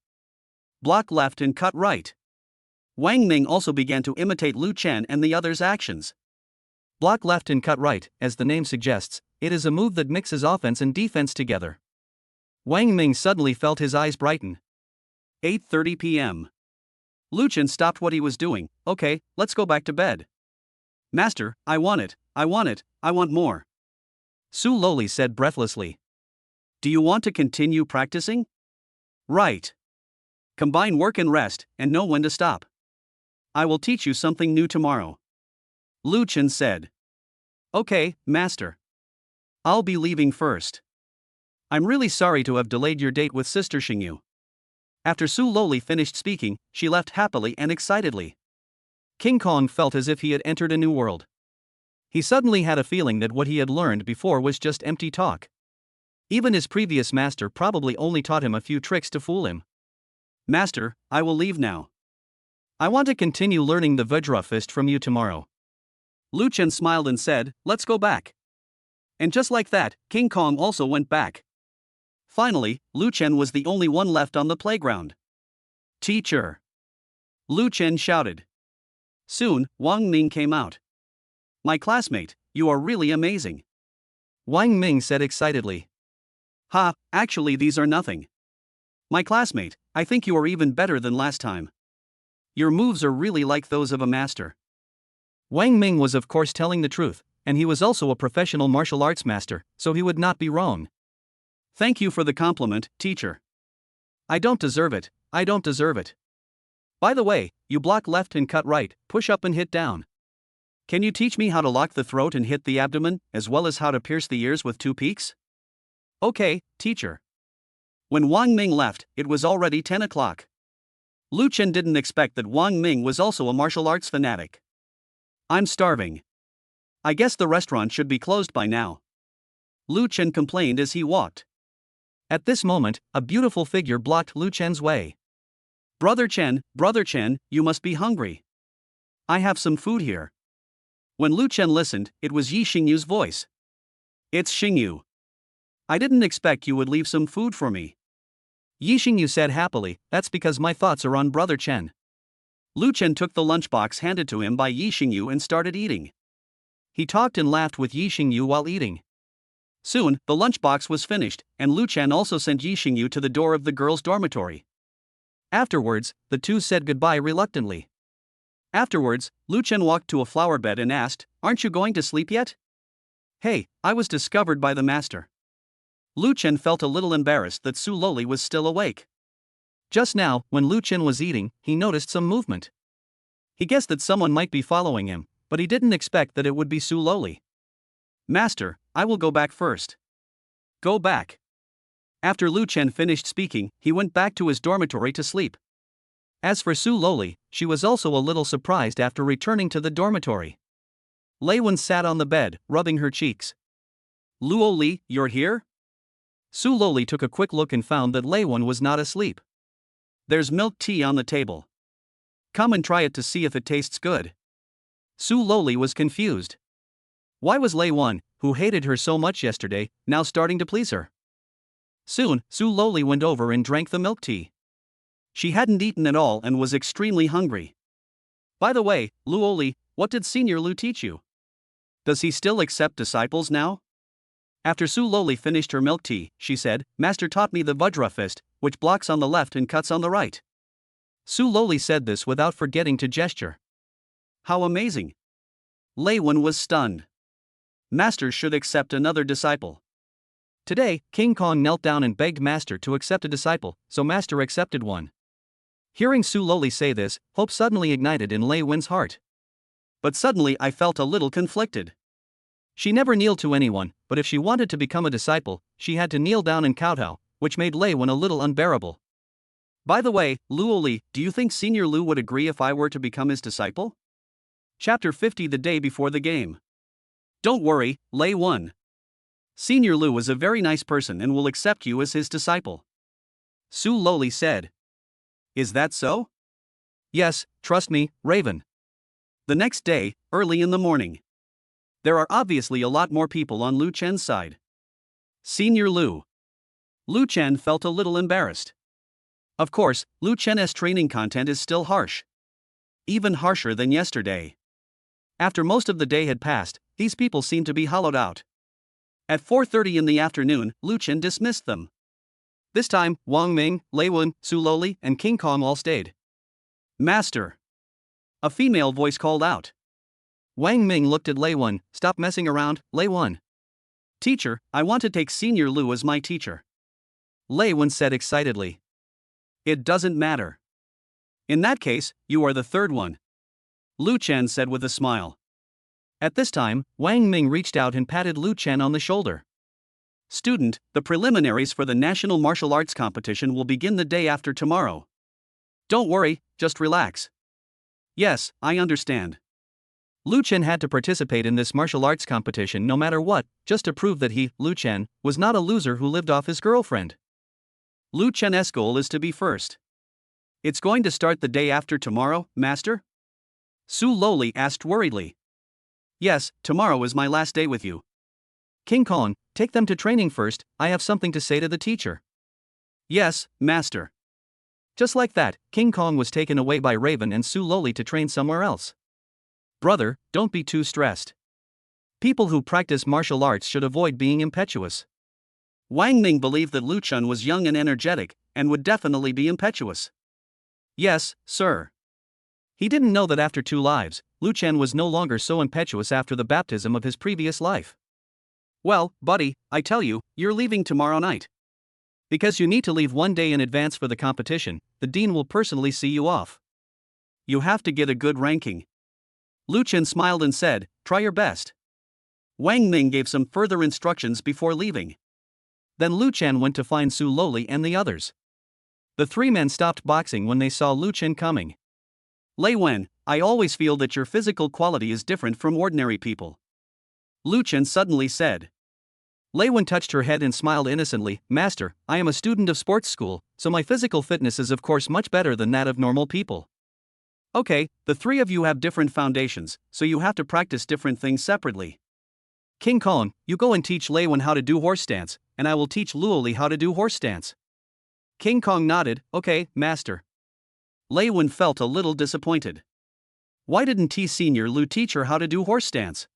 Block left and cut right. Wang Ming also began to imitate Lu Chen and the others' actions. Block left and cut right, as the name suggests, it is a move that mixes offense and defense together. Wang Ming suddenly felt his eyes brighten. 8:30 p.m. Lu Chen stopped what he was doing. "Okay, let's go back to bed." "Master, I want it, I want it, I want more." Su Loli said breathlessly. "Do you want to continue practicing?" "Right. Combine work and rest, and know when to stop. I will teach you something new tomorrow," Lu Chen said. "Okay, Master. I'll be leaving first. I'm really sorry to have delayed your date with Sister Xingyu." After Su Loli finished speaking, she left happily and excitedly. King Kong felt as if he had entered a new world. He suddenly had a feeling that what he had learned before was just empty talk. Even his previous master probably only taught him a few tricks to fool him. "Master, I will leave now. I want to continue learning the Vajra fist from you tomorrow." Lu Chen smiled and said, "Let's go back." And just like that, King Kong also went back. Finally, Lu Chen was the only one left on the playground. "Teacher!" Lu Chen shouted. Soon, Wang Ming came out. "My classmate, you are really amazing," Wang Ming said excitedly. "Ha, actually these are nothing. My classmate, I think you are even better than last time. Your moves are really like those of a master." Wang Ming was of course telling the truth, and he was also a professional martial arts master, so he would not be wrong. "Thank you for the compliment, teacher. I don't deserve it, I don't deserve it. By the way, you block left and cut right, push up and hit down. Can you teach me how to lock the throat and hit the abdomen, as well as how to pierce the ears with 2 peaks?" "Okay, teacher." When Wang Ming left, it was already 10 o'clock. Lu Chen didn't expect that Wang Ming was also a martial arts fanatic. "I'm starving. I guess the restaurant should be closed by now," Lu Chen complained as he walked. At this moment, a beautiful figure blocked Lu Chen's way. Brother Chen, you must be hungry. I have some food here." When Lu Chen listened, it was Yi Xingyu's voice. "It's Xingyu. I didn't expect you would leave some food for me." Yi Xingyu said happily, "That's because my thoughts are on Brother Chen." Lu Chen took the lunchbox handed to him by Yi Xingyu and started eating. He talked and laughed with Yi Xingyu while eating. Soon, the lunchbox was finished, and Lu Chen also sent Yi Xingyu to the door of the girls' dormitory. Afterwards, the two said goodbye reluctantly. Afterwards, Lu Chen walked to a flower bed and asked, "Aren't you going to sleep yet?" "Hey, I was discovered by the master." Lu Chen felt a little embarrassed that Su Loli was still awake. Just now, when Lu Chen was eating, he noticed some movement. He guessed that someone might be following him, but he didn't expect that it would be Su Loli. "Master, I will go back first." "Go back." After Lu Chen finished speaking, he went back to his dormitory to sleep. As for Su Loli, she was also a little surprised after returning to the dormitory. Lei Wen sat on the bed, rubbing her cheeks. Luo Li, you're here? Su Loli took a quick look and found that Lei Wen was not asleep. There's milk tea on the table. Come and try it to see if it tastes good. Su Loli was confused. Why was Lei Wen, who hated her so much yesterday, now starting to please her? Soon, Su Loli went over and drank the milk tea. She hadn't eaten at all and was extremely hungry. By the way, Luo Li, what did Senior Lu teach you? Does he still accept disciples now? After Su Loli finished her milk tea, she said, Master taught me the Vajra fist, which blocks on the left and cuts on the right. Su Loli said this without forgetting to gesture. How amazing! Lei Wen was stunned. Master should accept another disciple. Today, King Kong knelt down and begged Master to accept a disciple, so Master accepted one. Hearing Su Loli say this, hope suddenly ignited in Lei Wen's heart. But suddenly I felt a little conflicted. She never kneeled to anyone, but if she wanted to become a disciple, she had to kneel down and kowtow, which made Lei Wen a little unbearable. By the way, Luo Li, do you think Senior Lu would agree if I were to become his disciple? Chapter 50 the day before the game. Don't worry, Lei Wen. Senior Lu is a very nice person and will accept you as his disciple. Su Loli said. Is that so? Yes, trust me, Raven. The next day, early in the morning. There are obviously a lot more people on Lu Chen's side. Senior Lu. Lu Chen felt a little embarrassed. Of course, Lu Chen's training content is still harsh. Even harsher than yesterday. After most of the day had passed, these people seemed to be hollowed out. At 4:30 in the afternoon, Lu Chen dismissed them. This time, Wang Ming, Lei Wen, Su Loli, and King Kong all stayed. Master. A female voice called out. Wang Ming looked at Lei Wen. Stop messing around, Lei Wen. Teacher, I want to take Senior Lu as my teacher. Lei Wen said excitedly. It doesn't matter. In that case, you are the third one. Lu Chen said with a smile. At this time, Wang Ming reached out and patted Lu Chen on the shoulder. Student, the preliminaries for the National Martial Arts Competition will begin the day after tomorrow. Don't worry, just relax. Yes, I understand. Lu Chen had to participate in this martial arts competition no matter what, just to prove that he, Lu Chen, was not a loser who lived off his girlfriend. Lu Chen's goal is to be first. It's going to start the day after tomorrow, Master? Su Loli asked worriedly. Yes, tomorrow is my last day with you. King Kong, take them to training first, I have something to say to the teacher. Yes, Master. Just like that, King Kong was taken away by Raven and Su Loli to train somewhere else. Brother, don't be too stressed. People who practice martial arts should avoid being impetuous. Wang Ming believed that Lu Chen was young and energetic, and would definitely be impetuous. Yes, sir. He didn't know that after 2 lives, Lu Chen was no longer so impetuous after the baptism of his previous life. Well, buddy, I tell you, you're leaving tomorrow night. Because you need to leave 1 day in advance for the competition, the dean will personally see you off. You have to get a good ranking. Lu Chen smiled and said, try your best. Wang Ming gave some further instructions before leaving. Then Lu Chen went to find Su Loli and the others. The 3 men stopped boxing when they saw Lu Chen coming. Lei Wen, I always feel that your physical quality is different from ordinary people. Lu Chen suddenly said. Lei Wen touched her head and smiled innocently. Master, I am a student of sports school, so my physical fitness is of course much better than that of normal people. Okay, the 3 of you have different foundations, so you have to practice different things separately. King Kong, you go and teach Lei Wen how to do horse stance, and I will teach Luo Li how to do horse stance. King Kong nodded, okay, master. Lei Wen felt a little disappointed. Why didn't Senior Lu teach her how to do horse stance?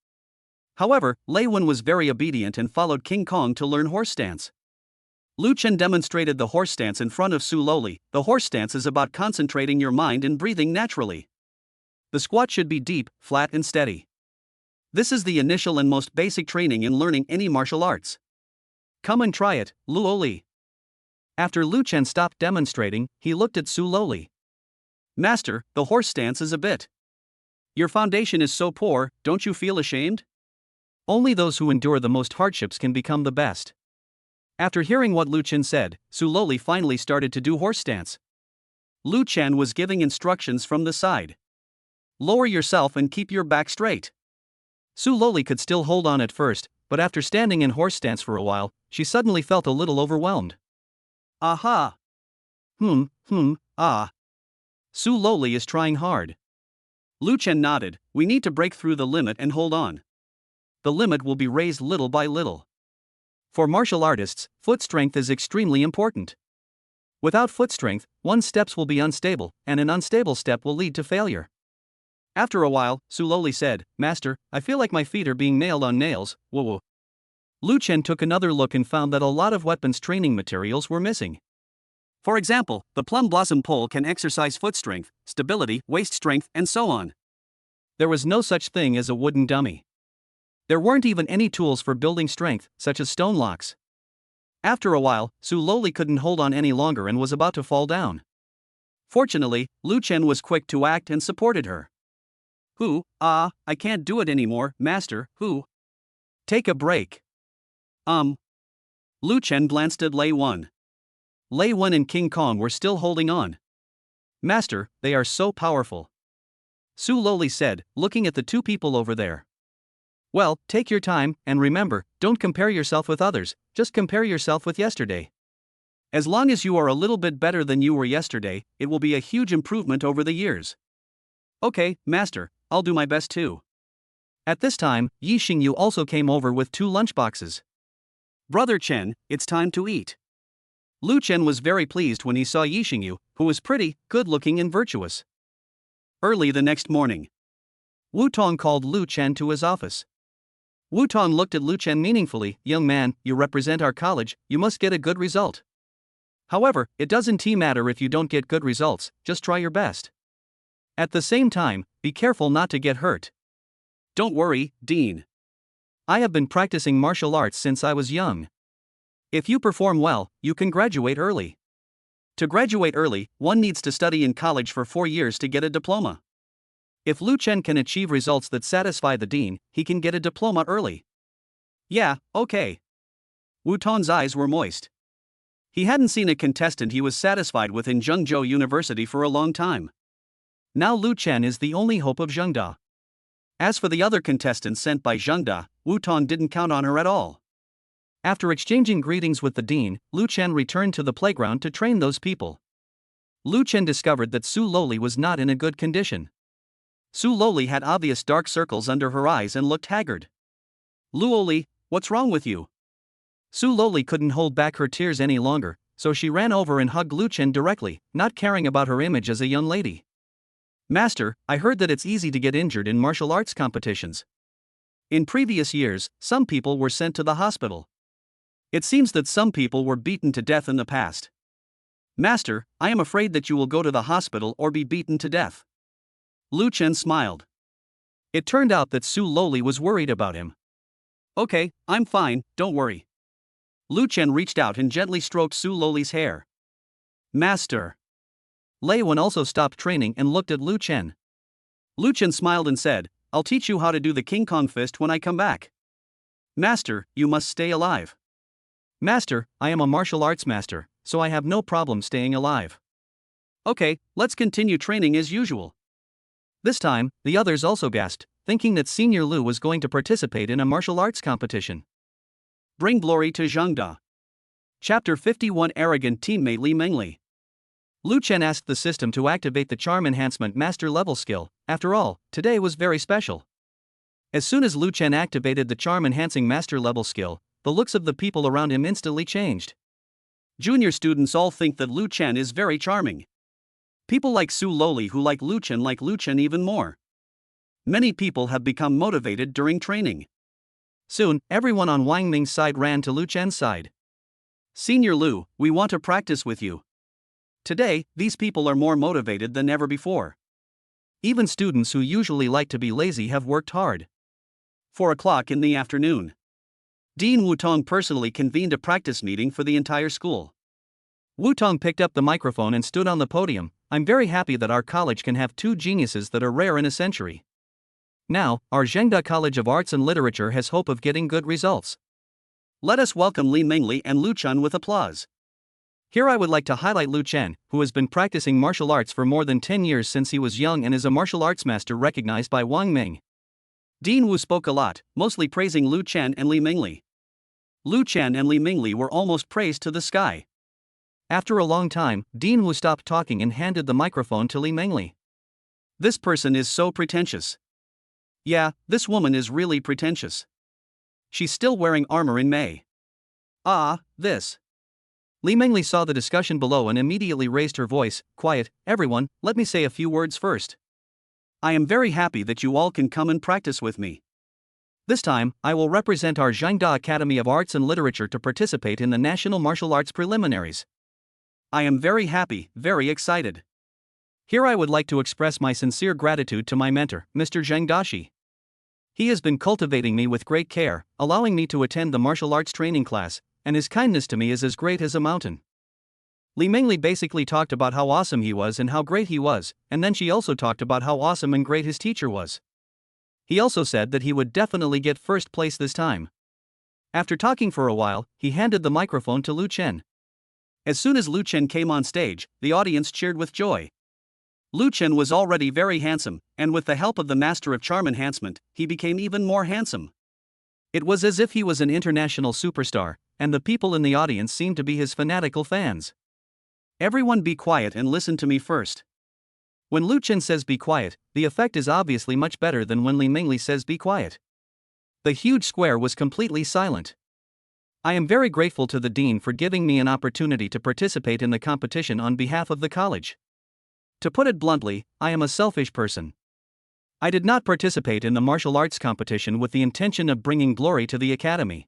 However, Lei Wen was very obedient and followed King Kong to learn horse stance. Lu Chen demonstrated the horse stance in front of Su Loli. The horse stance is about concentrating your mind and breathing naturally. The squat should be deep, flat and steady. This is the initial and most basic training in learning any martial arts. Come and try it, Luo Li. After Lu Chen stopped demonstrating, he looked at Su Loli. Master, the horse stance is a bit. Your foundation is so poor, don't you feel ashamed? Only those who endure the most hardships can become the best. After hearing what Lu Chen said, Su Loli finally started to do horse stance. Lu Chen was giving instructions from the side. Lower yourself and keep your back straight. Su Loli could still hold on at first, but after standing in horse stance for a while, she suddenly felt a little overwhelmed. Aha! Ah. Su Loli is trying hard. Lu Chen nodded. We need to break through the limit and hold on. The limit will be raised little by little. For martial artists, foot strength is extremely important. Without foot strength, one's steps will be unstable, and an unstable step will lead to failure. After a while, Su Loli said, Master, I feel like my feet are being nailed on nails. Whoa. Lu Chen took another look and found that a lot of weapons training materials were missing. For example, the plum blossom pole can exercise foot strength, stability, waist strength, and so on. There was no such thing as a wooden dummy. There weren't even any tools for building strength, such as stone locks. After a while, Su Loli couldn't hold on any longer and was about to fall down. Fortunately, Lu Chen was quick to act and supported her. I can't do it anymore, Master, Take a break. Lu Chen glanced at Lei Wen. Lei Wen and King Kong were still holding on. Master, they are so powerful. Su Loli said, looking at the two people over there. Well, take your time, and remember, don't compare yourself with others, just compare yourself with yesterday. As long as you are a little bit better than you were yesterday, it will be a huge improvement over the years. Okay, Master, I'll do my best too. At this time, Yi Xingyu also came over with 2 lunchboxes. Brother Chen, it's time to eat. Lu Chen was very pleased when he saw Yi Xingyu, who was pretty, good-looking and virtuous. Early the next morning, Wu Tong called Lu Chen to his office. Wu Tong looked at Lu Chen meaningfully. Young man, you represent our college, you must get a good result. However, it doesn't matter if you don't get good results, just try your best. At the same time, be careful not to get hurt. Don't worry, Dean. I have been practicing martial arts since I was young. If you perform well, you can graduate early. To graduate early, one needs to study in college for 4 years to get a diploma. If Lu Chen can achieve results that satisfy the dean, he can get a diploma early. Yeah, okay. Wu Tong's eyes were moist. He hadn't seen a contestant he was satisfied with in Zhengzhou University for a long time. Now Lu Chen is the only hope of Zhengda. As for the other contestants sent by Zhengda, Wu Tong didn't count on her at all. After exchanging greetings with the dean, Lu Chen returned to the playground to train those people. Lu Chen discovered that Su Loli was not in a good condition. Su Loli had obvious dark circles under her eyes and looked haggard. Lu Loli, what's wrong with you? Su Loli couldn't hold back her tears any longer, so she ran over and hugged Lu Chen directly, not caring about her image as a young lady. Master, I heard that it's easy to get injured in martial arts competitions. In previous years, some people were sent to the hospital. It seems that some people were beaten to death in the past. Master, I am afraid that you will go to the hospital or be beaten to death. Lu Chen smiled. It turned out that Su Loli was worried about him. Okay, I'm fine, don't worry. Lu Chen reached out and gently stroked Su Loli's hair. Master. Lei Wen also stopped training and looked at Lu Chen. Lu Chen smiled and said, I'll teach you how to do the King Kong fist when I come back. Master, you must stay alive. Master, I am a martial arts master, so I have no problem staying alive. Okay, let's continue training as usual. This time, the others also gasped, thinking that Senior Lu was going to participate in a martial arts competition. Bring glory to Zhengda. Chapter 51 Arrogant teammate Li Mengli. Lu Chen asked the system to activate the Charm Enhancement Master level skill. After all, today was very special. As soon as Lu Chen activated the Charm Enhancing Master level skill, the looks of the people around him instantly changed. Junior students all think that Lu Chen is very charming. People like Su Loli who like Lu Chen even more. Many people have become motivated during training. Soon, everyone on Wang Ming's side ran to Lu Chen's side. Senior Lu, we want to practice with you. Today, these people are more motivated than ever before. Even students who usually like to be lazy have worked hard. 4 o'clock in the afternoon. Dean Wu Tong personally convened a practice meeting for the entire school. Wu Tong picked up the microphone and stood on the podium. I'm very happy that our college can have 2 geniuses that are rare in a century. Now, our Zhengda College of Arts and Literature has hope of getting good results. Let us welcome Li Mengli and Lu Chen with applause. Here I would like to highlight Lu Chen, who has been practicing martial arts for more than 10 years since he was young and is a martial arts master recognized by Wang Ming. Dean Wu spoke a lot, mostly praising Lu Chen and Li Mingli. Lu Chen and Li Mingli were almost praised to the sky. After a long time, Dean Wu stopped talking and handed the microphone to Li Mingli. This person is so pretentious. Yeah, this woman is really pretentious. She's still wearing armor in May. This. Li Mingli saw the discussion below and immediately raised her voice. Quiet, everyone, let me say a few words first. I am very happy that you all can come and practice with me. This time, I will represent our Zhengda Academy of Arts and Literature to participate in the National Martial Arts Preliminaries. I am very happy, very excited. Here I would like to express my sincere gratitude to my mentor, Mr. Zheng Dashi. He has been cultivating me with great care, allowing me to attend the martial arts training class, and his kindness to me is as great as a mountain. Li Mingli basically talked about how awesome he was and how great he was, and then she also talked about how awesome and great his teacher was. He also said that he would definitely get first place this time. After talking for a while, he handed the microphone to Lu Chen. As soon as Lu Chen came on stage, the audience cheered with joy. Lu Chen was already very handsome, and with the help of the Master of Charm Enhancement, he became even more handsome. It was as if he was an international superstar, and the people in the audience seemed to be his fanatical fans. Everyone be quiet and listen to me first. When Lu Chen says be quiet, the effect is obviously much better than when Li Mingli says be quiet. The huge square was completely silent. I am very grateful to the dean for giving me an opportunity to participate in the competition on behalf of the college. To put it bluntly, I am a selfish person. I did not participate in the martial arts competition with the intention of bringing glory to the academy.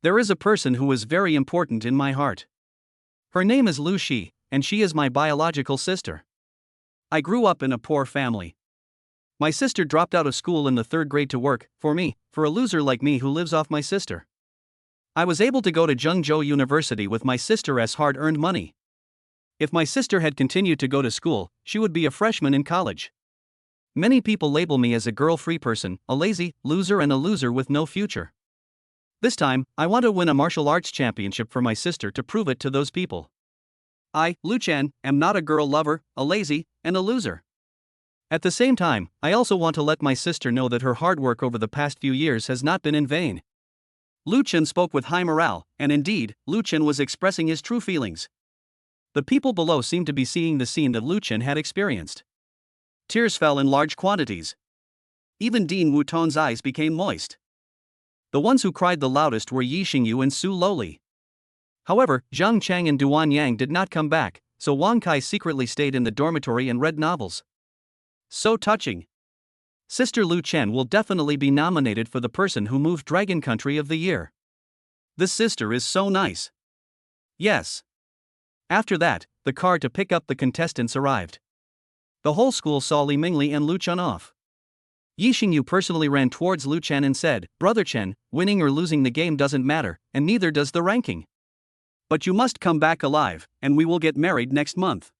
There is a person who is very important in my heart. Her name is Lu Shi, and she is my biological sister. I grew up in a poor family. My sister dropped out of school in the 3rd grade to work, for a loser like me who lives off my sister. I was able to go to Zhengzhou University with my sister's hard-earned money. If my sister had continued to go to school, she would be a freshman in college. Many people label me as a girl-free person, a lazy loser and a loser with no future. This time, I want to win a martial arts championship for my sister to prove it to those people. I, Lu Chen, am not a girl lover, a lazy, and a loser. At the same time, I also want to let my sister know that her hard work over the past few years has not been in vain. Lu Chen spoke with high morale, and indeed, Lu Chen was expressing his true feelings. The people below seemed to be seeing the scene that Lu Chen had experienced. Tears fell in large quantities. Even Dean Wu Ton's eyes became moist. The ones who cried the loudest were Yi Xingyu and Su Loli. However, Zhang Chang and Duan Yang did not come back, so Wang Kai secretly stayed in the dormitory and read novels. So touching. Sister Lu Chen will definitely be nominated for the Person Who Moved Dragon Country of the Year. This sister is so nice. Yes. After that, the car to pick up the contestants arrived. The whole school saw Li Mingli and Lu Chen off. Yi Xingyu personally ran towards Lu Chen and said, "Brother Chen, winning or losing the game doesn't matter, and neither does the ranking. But you must come back alive, and we will get married next month."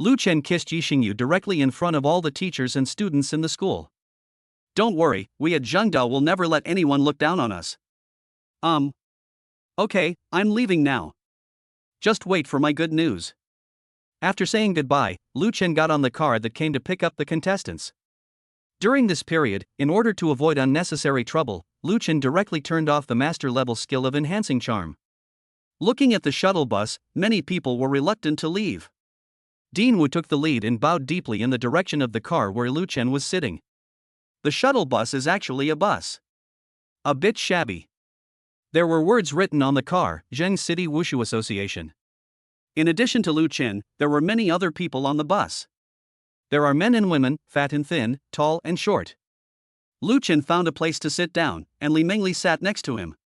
Lu Chen kissed Yi Xingyu directly in front of all the teachers and students in the school. Don't worry, we at Zhengda will never let anyone look down on us. Okay, I'm leaving now. Just wait for my good news. After saying goodbye, Lu Chen got on the car that came to pick up the contestants. During this period, in order to avoid unnecessary trouble, Lu Chen directly turned off the master-level skill of enhancing charm. Looking at the shuttle bus, many people were reluctant to leave. Dean Wu took the lead and bowed deeply in the direction of the car where Lu Chen was sitting. The shuttle bus is actually a bus. A bit shabby. There were words written on the car, Zheng City Wushu Association. In addition to Lu Chen, there were many other people on the bus. There are men and women, fat and thin, tall and short. Lu Chen found a place to sit down, and Li Mingli sat next to him.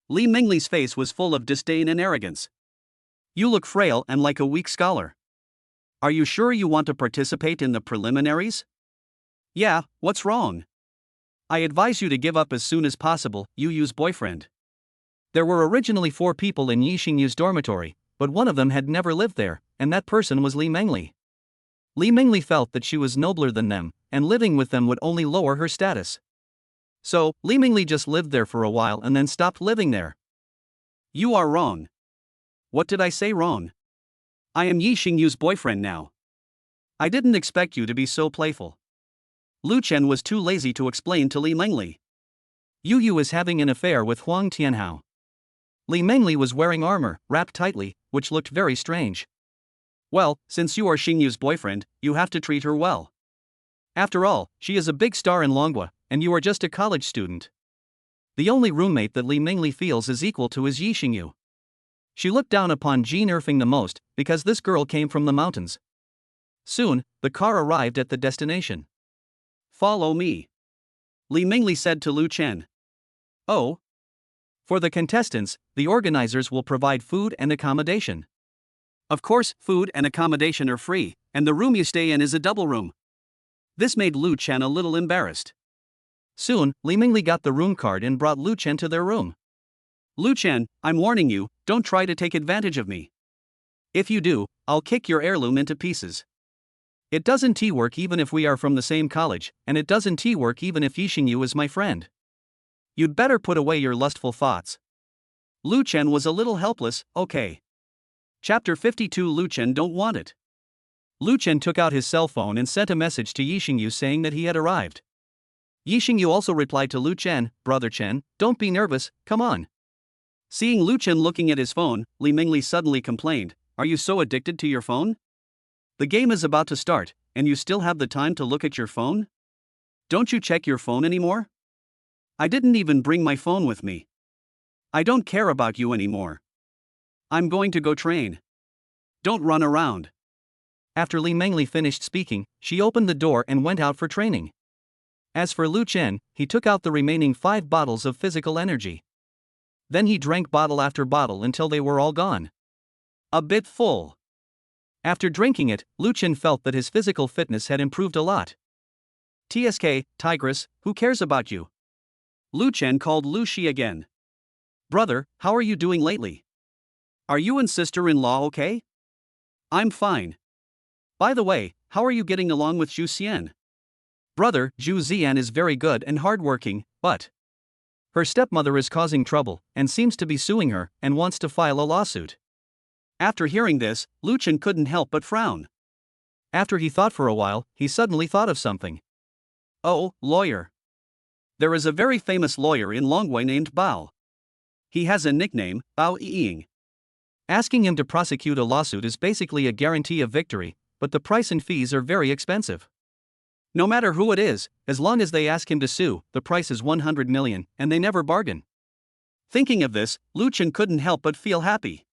Li Mingli's face was full of disdain and arrogance. You look frail and like a weak scholar. Are you sure you want to participate in the preliminaries? Yeah, what's wrong? I advise you to give up as soon as possible, Yu Yu's boyfriend. There were originally 4 people in Yi Xingyu's dormitory, but one of them had never lived there, and that person was Li Mingli. Li Mingli felt that she was nobler than them, and living with them would only lower her status. So, Li Mingli just lived there for a while and then stopped living there. You are wrong. What did I say wrong? I am Yi Xingyu's boyfriend now. I didn't expect you to be so playful. Lu Chen was too lazy to explain to Li Mengli. Yu Yu is having an affair with Huang Tianhao. Li Mengli was wearing armor, wrapped tightly, which looked very strange. Well, since you are Xingyu's boyfriend, you have to treat her well. After all, she is a big star in Longhua, and you are just a college student. The only roommate that Li Mengli feels is equal to is Yi Xingyu. She looked down upon Ji Nerfing the most, because this girl came from the mountains. Soon, the car arrived at the destination. Follow me, Li Mengli said to Lu Chen. Oh. For the contestants, the organizers will provide food and accommodation. Of course, food and accommodation are free, and the room you stay in is a double room. This made Lu Chen a little embarrassed. Soon, Li Mengli got the room card and brought Lu Chen to their room. Lu Chen, I'm warning you, don't try to take advantage of me. If you do, I'll kick your heirloom into pieces. It doesn't work even if we are from the same college, and it doesn't work even if Yi Xingyu is my friend. You'd better put away your lustful thoughts. Lu Chen was a little helpless. Okay. Chapter 52. Lu Chen don't want it. Lu Chen took out his cell phone and sent a message to Yi Xingyu saying that he had arrived. Yi Xingyu also replied to Lu Chen, Brother Chen, don't be nervous, come on. Seeing Lu Chen looking at his phone, Li Mengli suddenly complained, are you so addicted to your phone? The game is about to start, and you still have the time to look at your phone? Don't you check your phone anymore? I didn't even bring my phone with me. I don't care about you anymore. I'm going to go train. Don't run around. After Li Mengli finished speaking, she opened the door and went out for training. As for Lu Chen, he took out the remaining 5 bottles of physical energy. Then he drank bottle after bottle until they were all gone. A bit full. After drinking it, Lu Chen felt that his physical fitness had improved a lot. TSK, Tigress, who cares about you? Lu Chen called Lu Shi again. Brother, how are you doing lately? Are you and sister-in-law okay? I'm fine. By the way, how are you getting along with Zhu Xian? Brother, Zhu Xian is very good and hardworking, but her stepmother is causing trouble, and seems to be suing her, and wants to file a lawsuit. After hearing this, Lu Chen couldn't help but frown. After he thought for a while, he suddenly thought of something. Oh, lawyer. There is a very famous lawyer in Longhua named Bao. He has a nickname, Bao Yiying. Asking him to prosecute a lawsuit is basically a guarantee of victory, but the price and fees are very expensive. No matter who it is, as long as they ask him to sue, the price is 100 million, and they never bargain. Thinking of this, Lu Chen couldn't help but feel happy.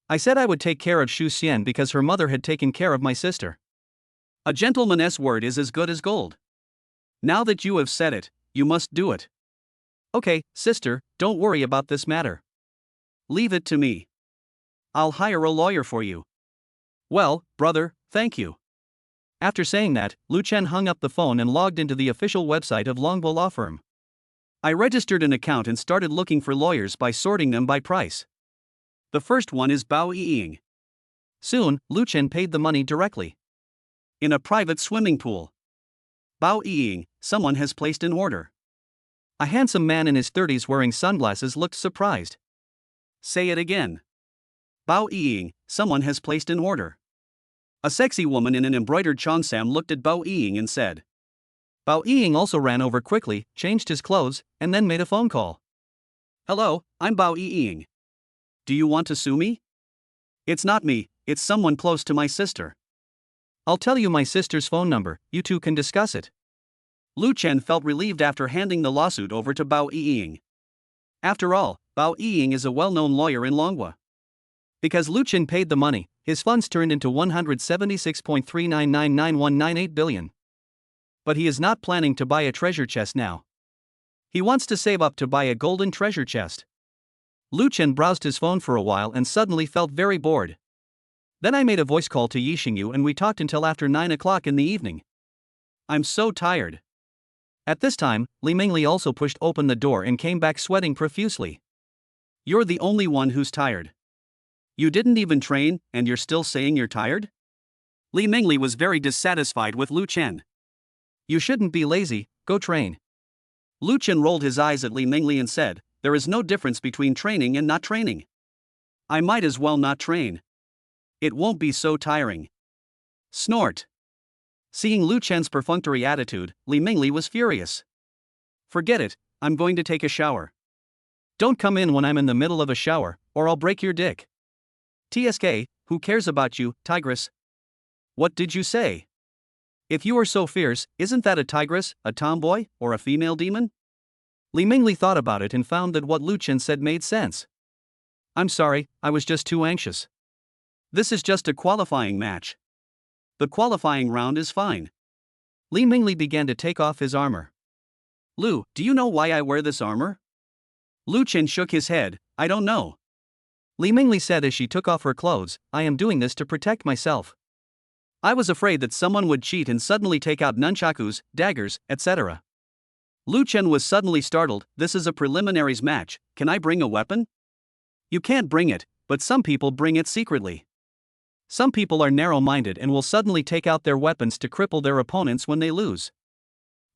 I said I would take care of Zhu Xian because her mother had taken care of my sister. A gentleman's word is as good as gold. Now that you have said it, you must do it. Okay, sister, don't worry about this matter. Leave it to me. I'll hire a lawyer for you. Well, brother, thank you. After saying that, Lu Chen hung up the phone and logged into the official website of Longhua Law Firm. I registered an account and started looking for lawyers by sorting them by price. The first one is Bao Yiying. Soon, Lu Chen paid the money directly. In a private swimming pool. Bao Yiying, someone has placed an order. A handsome man in his 30s wearing sunglasses looked surprised. Say it again. Bao Yiying, someone has placed an order. A sexy woman in an embroidered cheongsam looked at Bao Yiying and said. Bao Yiying also ran over quickly, changed his clothes, and then made a phone call. Hello, I'm Bao Yiying. Do you want to sue me? It's not me, it's someone close to my sister. I'll tell you my sister's phone number, you two can discuss it. Lu Chen felt relieved after handing the lawsuit over to Bao Yiying. After all, Bao Yiying is a well-known lawyer in Longhua. Because Lu Chen paid the money, his funds turned into 176.3999198 billion. But he is not planning to buy a treasure chest now. He wants to save up to buy a golden treasure chest. Lu Chen browsed his phone for a while and suddenly felt very bored. Then I made a voice call to Yi Xingyu and we talked until after 9 o'clock in the evening. I'm so tired. At this time, Li Mengli also pushed open the door and came back sweating profusely. You're the only one who's tired. You didn't even train, and you're still saying you're tired? Li Mengli was very dissatisfied with Lu Chen. You shouldn't be lazy, go train. Lu Chen rolled his eyes at Li Mengli and said, there is no difference between training and not training. I might as well not train. It won't be so tiring. Snort. Seeing Lu Chen's perfunctory attitude, Li Mingli was furious. Forget it, I'm going to take a shower. Don't come in when I'm in the middle of a shower, or I'll break your dick. TSK, who cares about you, tigress? What did you say? If you are so fierce, isn't that a tigress, a tomboy, or a female demon? Li Mingli thought about it and found that what Lu Chen said made sense. I'm sorry, I was just too anxious. This is just a qualifying match. The qualifying round is fine. Li Mingli began to take off his armor. Lu, do you know why I wear this armor? Lu Chen shook his head, I don't know. Li Mingli said as she took off her clothes, I am doing this to protect myself. I was afraid that someone would cheat and suddenly take out nunchakus, daggers, etc. Lu Chen was suddenly startled, this is a preliminaries match, can I bring a weapon? You can't bring it, but some people bring it secretly. Some people are narrow-minded and will suddenly take out their weapons to cripple their opponents when they lose.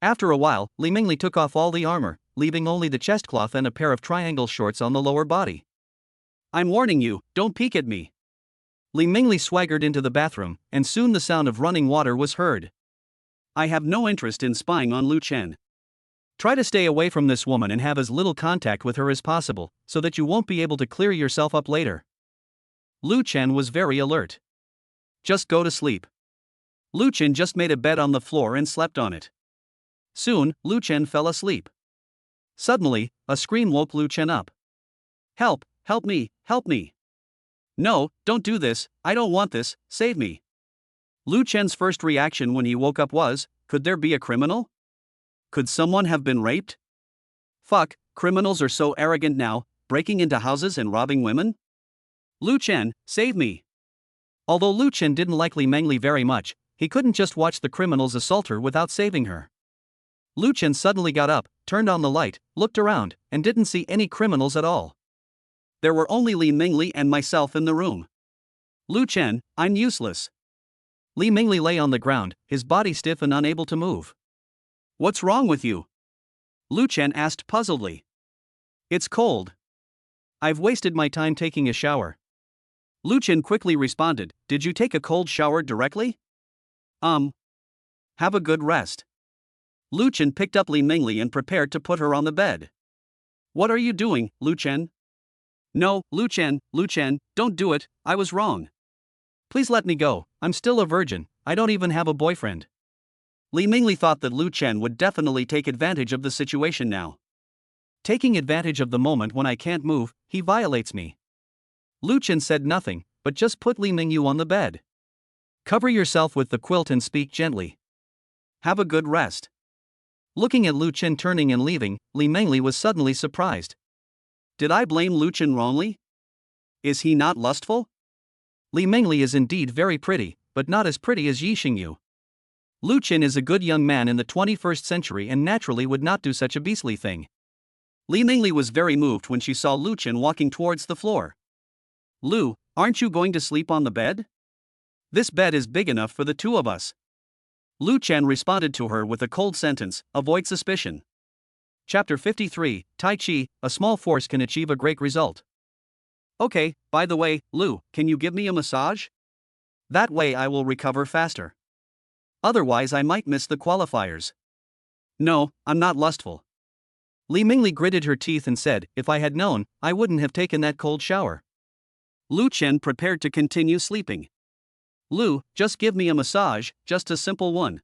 After a while, Li Mingli took off all the armor, leaving only the chestcloth and a pair of triangle shorts on the lower body. I'm warning you, don't peek at me. Li Mingli swaggered into the bathroom, and soon the sound of running water was heard. I have no interest in spying on Lu Chen. Try to stay away from this woman and have as little contact with her as possible, so that you won't be able to clear yourself up later. Lu Chen was very alert. Just go to sleep. Lu Chen just made a bed on the floor and slept on it. Soon, Lu Chen fell asleep. Suddenly, a scream woke Lu Chen up. Help, help me, help me. No, don't do this, I don't want this, save me. Lu Chen's first reaction when he woke up was, could there be a criminal? Could someone have been raped? Fuck, criminals are so arrogant now, breaking into houses and robbing women? Lu Chen, save me. Although Lu Chen didn't like Li Mingli very much, he couldn't just watch the criminals assault her without saving her. Lu Chen suddenly got up, turned on the light, looked around, and didn't see any criminals at all. There were only Li Mingli and myself in the room. Lu Chen, I'm useless. Li Mingli lay on the ground, his body stiff and unable to move. What's wrong with you? Lu Chen asked puzzledly. It's cold. I've wasted my time taking a shower. Lu Chen quickly responded, did you take a cold shower directly? Have a good rest. Lu Chen picked up Li Mingli and prepared to put her on the bed. What are you doing, Lu Chen? No, Lu Chen, don't do it, I was wrong. Please let me go, I'm still a virgin, I don't even have a boyfriend. Li Mingli thought that Lu Chen would definitely take advantage of the situation now. Taking advantage of the moment when I can't move, he violates me. Lu Chen said nothing, but just put Li Mingyu on the bed. Cover yourself with the quilt and speak gently. Have a good rest. Looking at Lu Chen turning and leaving, Li Mingli was suddenly surprised. Did I blame Lu Chen wrongly? Is he not lustful? Li Mingli is indeed very pretty, but not as pretty as Yi Xingyu. Lu Chen is a good young man in the 21st century and naturally would not do such a beastly thing. Li Mingli was very moved when she saw Lu Chen walking towards the floor. Lu, aren't you going to sleep on the bed? This bed is big enough for the two of us. Lu Chen responded to her with a cold sentence, avoid suspicion. Chapter 53, Tai Chi, a small force can achieve a great result. Okay, by the way, Lu, can you give me a massage? That way I will recover faster. Otherwise I might miss the qualifiers. No, I'm not lustful. Li Mingli gritted her teeth and said, if I had known, I wouldn't have taken that cold shower. Lu Chen prepared to continue sleeping. Lu, just give me a massage, just a simple one.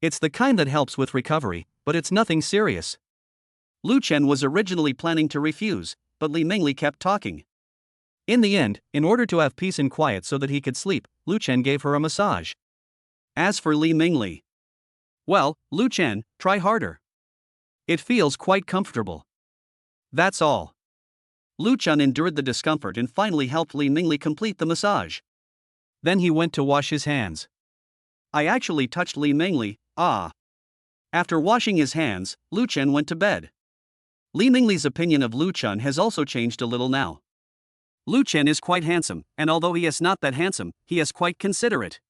It's the kind that helps with recovery, but it's nothing serious. Lu Chen was originally planning to refuse, but Li Mingli kept talking. In the end, in order to have peace and quiet so that he could sleep, Lu Chen gave her a massage. As for Li Mingli, well, Lu Chen, try harder. It feels quite comfortable. That's all. Lu Chen endured the discomfort and finally helped Li Mingli complete the massage. Then he went to wash his hands. I actually touched Li Mingli, ah. After washing his hands, Lu Chen went to bed. Li Mingli's opinion of Lu Chen has also changed a little now. Lu Chen is quite handsome, and although he is not that handsome, he is quite considerate.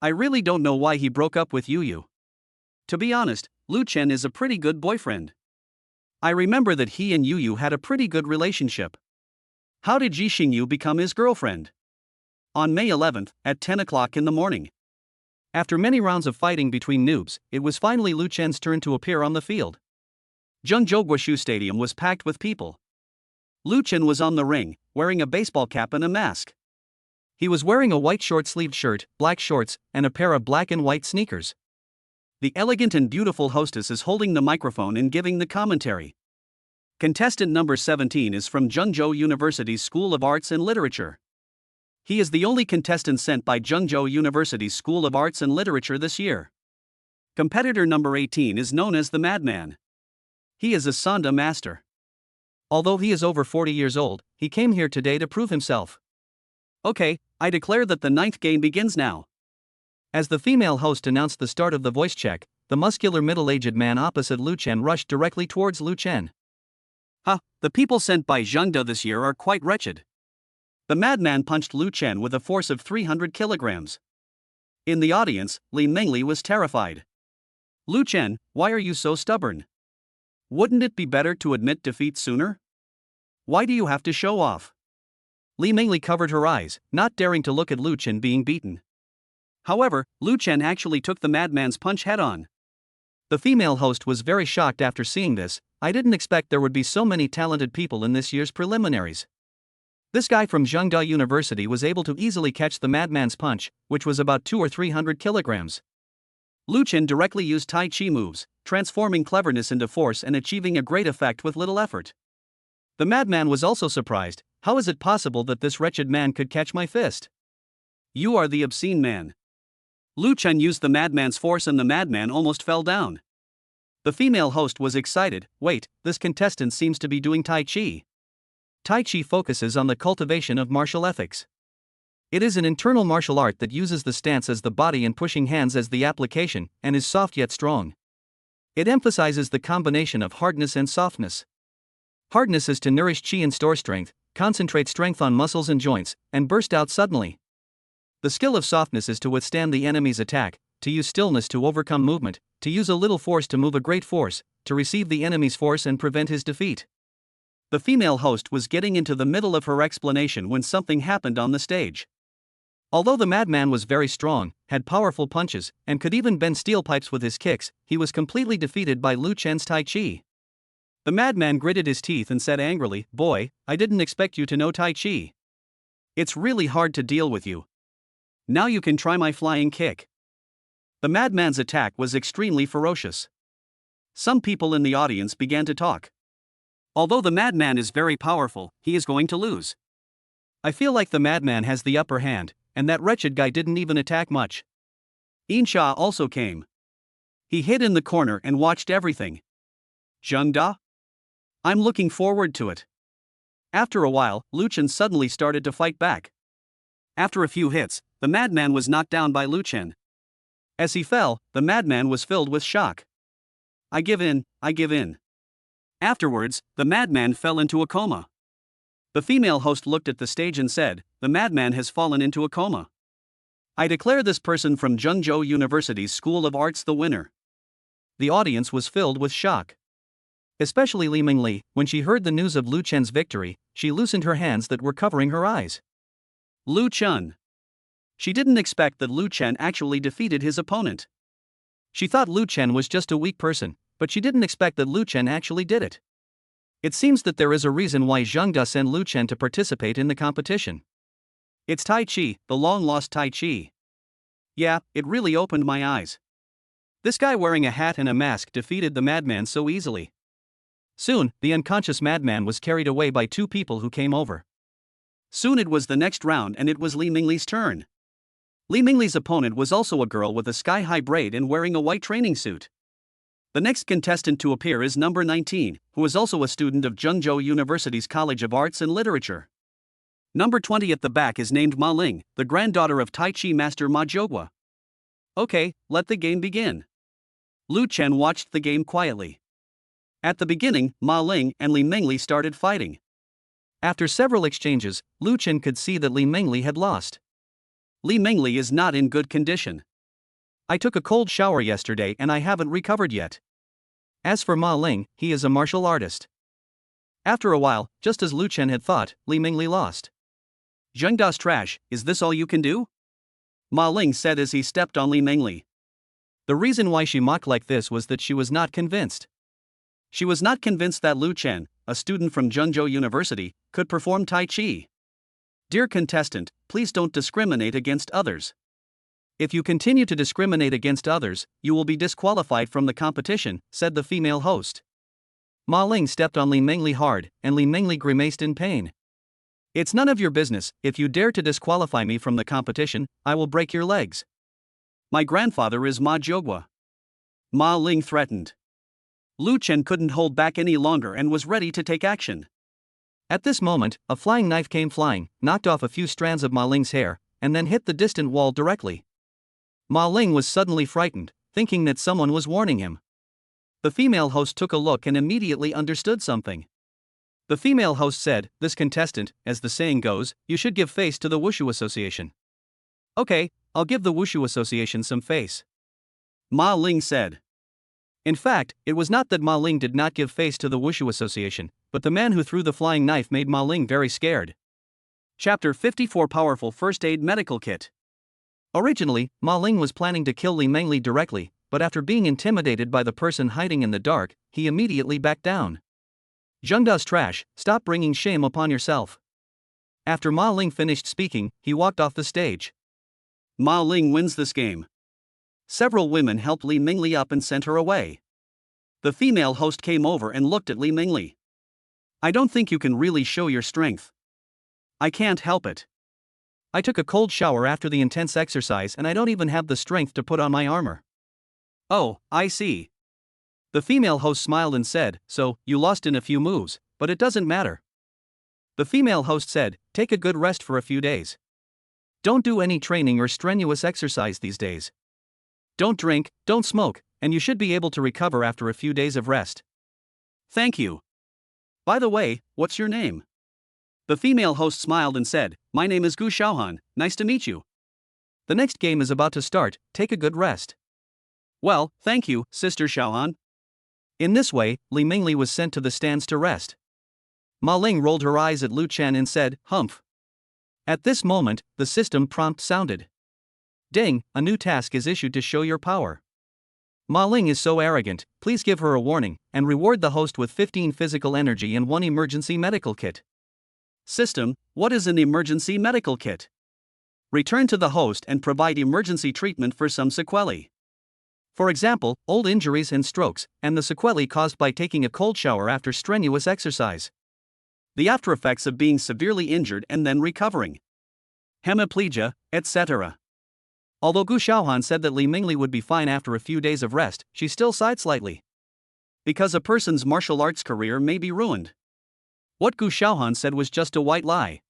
I really don't know why he broke up with Yu. To be honest, Lu Chen is a pretty good boyfriend. I remember that he and Yu had a pretty good relationship. How did Yi Xingyu become his girlfriend? On May 11th, at 10 o'clock in the morning. After many rounds of fighting between noobs, it was finally Lu Chen's turn to appear on the field. Zhengzhou Stadium was packed with people. Lu Chen was on the ring, wearing a baseball cap and a mask. He was wearing a white short-sleeved shirt, black shorts, and a pair of black and white sneakers. The elegant and beautiful hostess is holding the microphone and giving the commentary. Contestant number 17 is from Zhengzhou University's School of Arts and Literature. He is the only contestant sent by Zhengzhou University's School of Arts and Literature this year. Competitor number 18 is known as the Madman. He is a Sanda master. Although he is over 40 years old, he came here today to prove himself. Okay, I declare that the 9th game begins now. As the female host announced the start of the voice check, the muscular middle-aged man opposite Lu Chen rushed directly towards Lu Chen. The people sent by Zhengda this year are quite wretched. The madman punched Lu Chen with a force of 300 kilograms. In the audience, Li Mingli was terrified. Lu Chen, why are you so stubborn? Wouldn't it be better to admit defeat sooner? Why do you have to show off? Li Mingli covered her eyes, not daring to look at Lu Chen being beaten. However, Lu Chen actually took the madman's punch head-on. The female host was very shocked after seeing this. I didn't expect there would be so many talented people in this year's preliminaries. This guy from Zhengda University was able to easily catch the madman's punch, which was about 200 or 300 kilograms. Lu Chen directly used Tai Chi moves, transforming cleverness into force and achieving a great effect with little effort. The madman was also surprised. How is it possible that this wretched man could catch my fist? You are the obscene man. Lu Chen used the madman's force and the madman almost fell down. The female host was excited. Wait, this contestant seems to be doing Tai Chi. Tai Chi focuses on the cultivation of martial ethics. It is an internal martial art that uses the stance as the body and pushing hands as the application, and is soft yet strong. It emphasizes the combination of hardness and softness. Hardness is to nourish chi and store strength, concentrate strength on muscles and joints, and burst out suddenly. The skill of softness is to withstand the enemy's attack, to use stillness to overcome movement, to use a little force to move a great force, to receive the enemy's force and prevent his defeat. The female host was getting into the middle of her explanation when something happened on the stage. Although the madman was very strong, had powerful punches, and could even bend steel pipes with his kicks, he was completely defeated by Lu Chen's Tai Chi. The madman gritted his teeth and said angrily, "Boy, I didn't expect you to know Tai Chi. It's really hard to deal with you. Now you can try my flying kick." The madman's attack was extremely ferocious. Some people in the audience began to talk. Although the madman is very powerful, he is going to lose. I feel like the madman has the upper hand, and that wretched guy didn't even attack much. Insha also came. He hid in the corner and watched everything. Zhengda? I'm looking forward to it. After a while, Lu Chen suddenly started to fight back. After a few hits, the madman was knocked down by Lu Chen. As he fell, the madman was filled with shock. I give in. Afterwards, the madman fell into a coma. The female host looked at the stage and said, "The madman has fallen into a coma. I declare this person from Zhengzhou University's School of Arts the winner." The audience was filled with shock. Especially Li Mingli. When she heard the news of Lu Chen's victory, she loosened her hands that were covering her eyes. Lu Chen. She didn't expect that Lu Chen actually defeated his opponent. She thought Lu Chen was just a weak person, but she didn't expect that Lu Chen actually did it. It seems that there is a reason why Zhengda sent Lu Chen to participate in the competition. It's Tai Chi, the long-lost Tai Chi. Yeah, it really opened my eyes. This guy wearing a hat and a mask defeated the madman so easily. Soon, the unconscious madman was carried away by two people who came over. Soon it was the next round and it was Li Mingli's turn. Li Mingli's opponent was also a girl with a sky-high braid and wearing a white training suit. The next contestant to appear is number 19, who is also a student of Zhengzhou University's College of Arts and Literature. Number 20 at the back is named Ma Ling, the granddaughter of Tai Chi master Ma Jiogua. Okay, let the game begin. Lu Chen watched the game quietly. At the beginning, Ma Ling and Li Mingli started fighting. After several exchanges, Lu Chen could see that Li Mingli had lost. Li Mingli is not in good condition. I took a cold shower yesterday and I haven't recovered yet. As for Ma Ling, he is a martial artist. After a while, just as Lu Chen had thought, Li Mingli lost. Zhengda's trash, is this all you can do? Ma Ling said as he stepped on Li Mengli. The reason why she mocked like this was that she was not convinced. She was not convinced that Lu Chen, a student from Zhengzhou University, could perform Tai Chi. Dear contestant, please don't discriminate against others. If you continue to discriminate against others, you will be disqualified from the competition, said the female host. Ma Ling stepped on Li Mengli hard, and Li Mengli grimaced in pain. It's none of your business. If you dare to disqualify me from the competition, I will break your legs. My grandfather is Ma Jiogua. Ma Ling threatened. Lu Chen couldn't hold back any longer and was ready to take action. At this moment, a flying knife came flying, knocked off a few strands of Ma Ling's hair, and then hit the distant wall directly. Ma Ling was suddenly frightened, thinking that someone was warning him. The female host took a look and immediately understood something. The female host said, "This contestant, as the saying goes, you should give face to the Wushu Association." "Okay, I'll give the Wushu Association some face," Ma Ling said. In fact, it was not that Ma Ling did not give face to the Wushu Association, but the man who threw the flying knife made Ma Ling very scared. Chapter 54 Powerful First Aid Medical Kit. Originally, Ma Ling was planning to kill Li Mengli directly, but after being intimidated by the person hiding in the dark, he immediately backed down. Zhengda's trash, stop bringing shame upon yourself. After Ma Ling finished speaking, he walked off the stage. Ma Ling wins this game. Several women helped Li Mengli up and sent her away. The female host came over and looked at Li Mengli. I don't think you can really show your strength. I can't help it. I took a cold shower after the intense exercise and I don't even have the strength to put on my armor. Oh, I see. The female host smiled and said, "So, you lost in a few moves, but it doesn't matter." The female host said, "Take a good rest for a few days. Don't do any training or strenuous exercise these days. Don't drink, don't smoke, and you should be able to recover after a few days of rest." Thank you. By the way, what's your name? The female host smiled and said, "My name is Gu Xiaohan, nice to meet you." The next game is about to start, take a good rest. Well, thank you, Sister Xiaohan. In this way, Li Mengli was sent to the stands to rest. Ma Ling rolled her eyes at Lu Chen and said, "Humph." At this moment, the system prompt sounded. "Ding, a new task is issued to show your power. Ma Ling is so arrogant, please give her a warning, and reward the host with 15 physical energy and 1 emergency medical kit." System, what is an emergency medical kit? Return to the host and provide emergency treatment for some sequelae. For example, old injuries and strokes, and the sequelae caused by taking a cold shower after strenuous exercise. The aftereffects of being severely injured and then recovering. Hemiplegia, etc. Although Gu Xiaohan said that Li Mengli would be fine after a few days of rest, she still sighed slightly. Because a person's martial arts career may be ruined. What Gu Xiaohan said was just a white lie.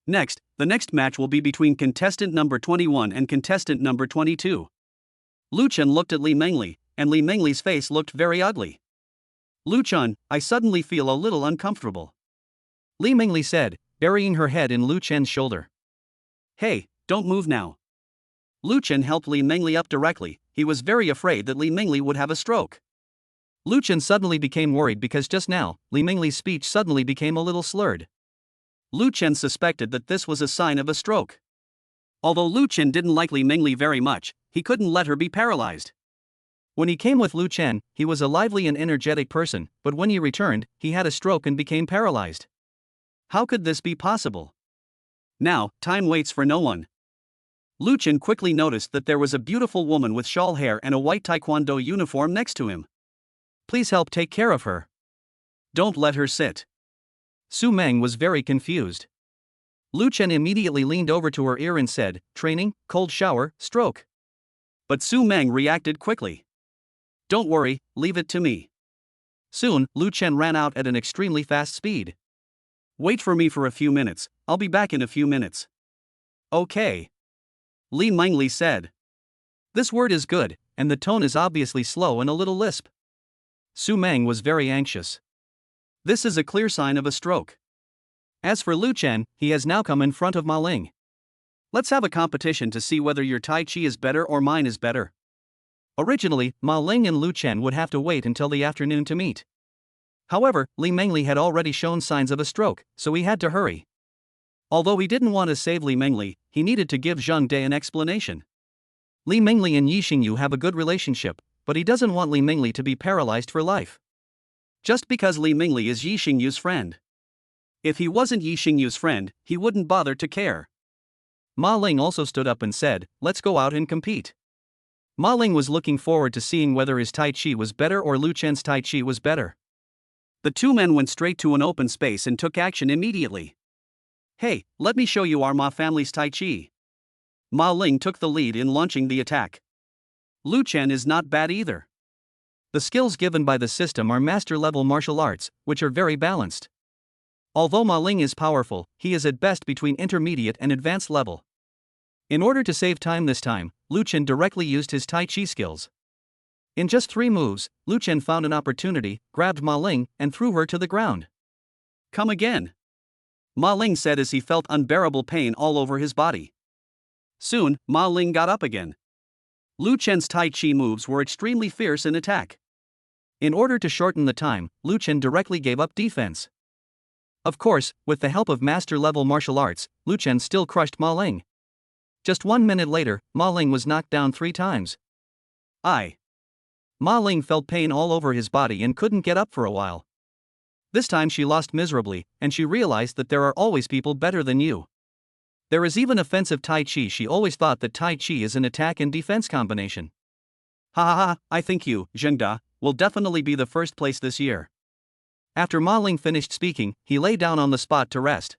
Next, the next match will be between contestant number 21 and contestant number 22. Lu Chen looked at Li Mengli, and Li Mengli's face looked very ugly. Lu Chen, I suddenly feel a little uncomfortable. Li Mengli said, burying her head in Lu Chen's shoulder. Hey, don't move now. Lu Chen helped Li Mengli up directly. He was very afraid that Li Mengli would have a stroke. Lu Chen suddenly became worried because just now, Li Mengli's speech suddenly became a little slurred. Lu Chen suspected that this was a sign of a stroke. Although Lu Chen didn't like Li Mengli very much, he couldn't let her be paralyzed. When he came with Lu Chen, he was a lively and energetic person, but when he returned, he had a stroke and became paralyzed. How could this be possible? Now, time waits for no one. Lu Chen quickly noticed that there was a beautiful woman with shawl hair and a white taekwondo uniform next to him. Please help take care of her. Don't let her sit. Su Meng was very confused. Lu Chen immediately leaned over to her ear and said, "Training, cold shower, stroke." But Su Meng reacted quickly. "Don't worry, leave it to me." Soon, Lu Chen ran out at an extremely fast speed. Wait for me for a few minutes, I'll be back in a few minutes. Okay. Li Mengli said. This word is good, and the tone is obviously slow and a little lisp. Su Meng was very anxious. This is a clear sign of a stroke. As for Lu Chen, he has now come in front of Ma Ling. Let's have a competition to see whether your Tai Chi is better or mine is better. Originally, Ma Ling and Lu Chen would have to wait until the afternoon to meet. However, Li Mengli had already shown signs of a stroke, so he had to hurry. Although he didn't want to save Li Mengli, he needed to give Zheng De an explanation. Li Mingli and Yi Xingyu have a good relationship, but he doesn't want Li Mingli to be paralyzed for life. Just because Li Mingli is Yi Xingyu's friend. If he wasn't Yi Xingyu's friend, he wouldn't bother to care. Ma Ling also stood up and said, "Let's go out and compete." Ma Ling was looking forward to seeing whether his Tai Chi was better or Lu Chen's Tai Chi was better. The two men went straight to an open space and took action immediately. "Hey, let me show you our Ma family's Tai Chi." Ma Ling took the lead in launching the attack. Lu Chen is not bad either. The skills given by the system are master-level martial arts, which are very balanced. Although Ma Ling is powerful, he is at best between intermediate and advanced level. In order to save time this time, Lu Chen directly used his Tai Chi skills. In just 3 moves, Lu Chen found an opportunity, grabbed Ma Ling, and threw her to the ground. "Come again," Ma Ling said as he felt unbearable pain all over his body. Soon, Ma Ling got up again. Lu Chen's Tai Chi moves were extremely fierce in attack. In order to shorten the time, Lu Chen directly gave up defense. Of course, with the help of master-level martial arts, Lu Chen still crushed Ma Ling. Just 1 minute later, Ma Ling was knocked down 3 times. Ma Ling felt pain all over his body and couldn't get up for a while. This time she lost miserably, and she realized that there are always people better than you. There is even offensive Tai Chi. She always thought that Tai Chi is an attack and defense combination. Ha ha ha, I think you, Zheng De, will definitely be the first place this year. After Ma Ling finished speaking, he lay down on the spot to rest.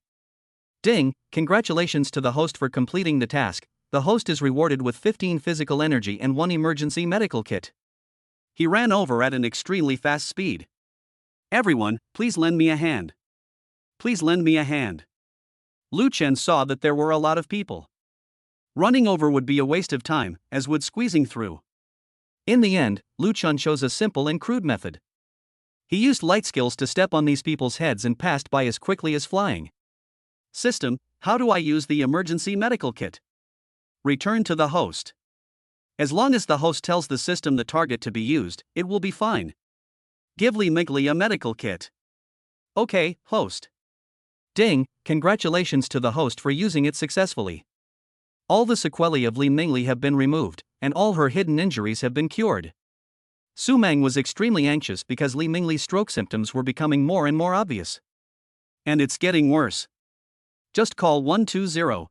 Ding, congratulations to the host for completing the task. The host is rewarded with 15 physical energy and 1 emergency medical kit. He ran over at an extremely fast speed. "Everyone, please lend me a hand. Please lend me a hand." Lu Chen saw that there were a lot of people. Running over would be a waste of time, as would squeezing through. In the end, Lu Chen chose a simple and crude method. He used light skills to step on these people's heads and passed by as quickly as flying. System, how do I use the emergency medical kit? Return to the host. As long as the host tells the system the target to be used, it will be fine. Give Li Mingli a medical kit. Okay, host. Ding, congratulations to the host for using it successfully. All the sequelae of Li Mingli have been removed, and all her hidden injuries have been cured. Su Meng was extremely anxious because Li Mingli's stroke symptoms were becoming more and more obvious. And it's getting worse. Just call 120.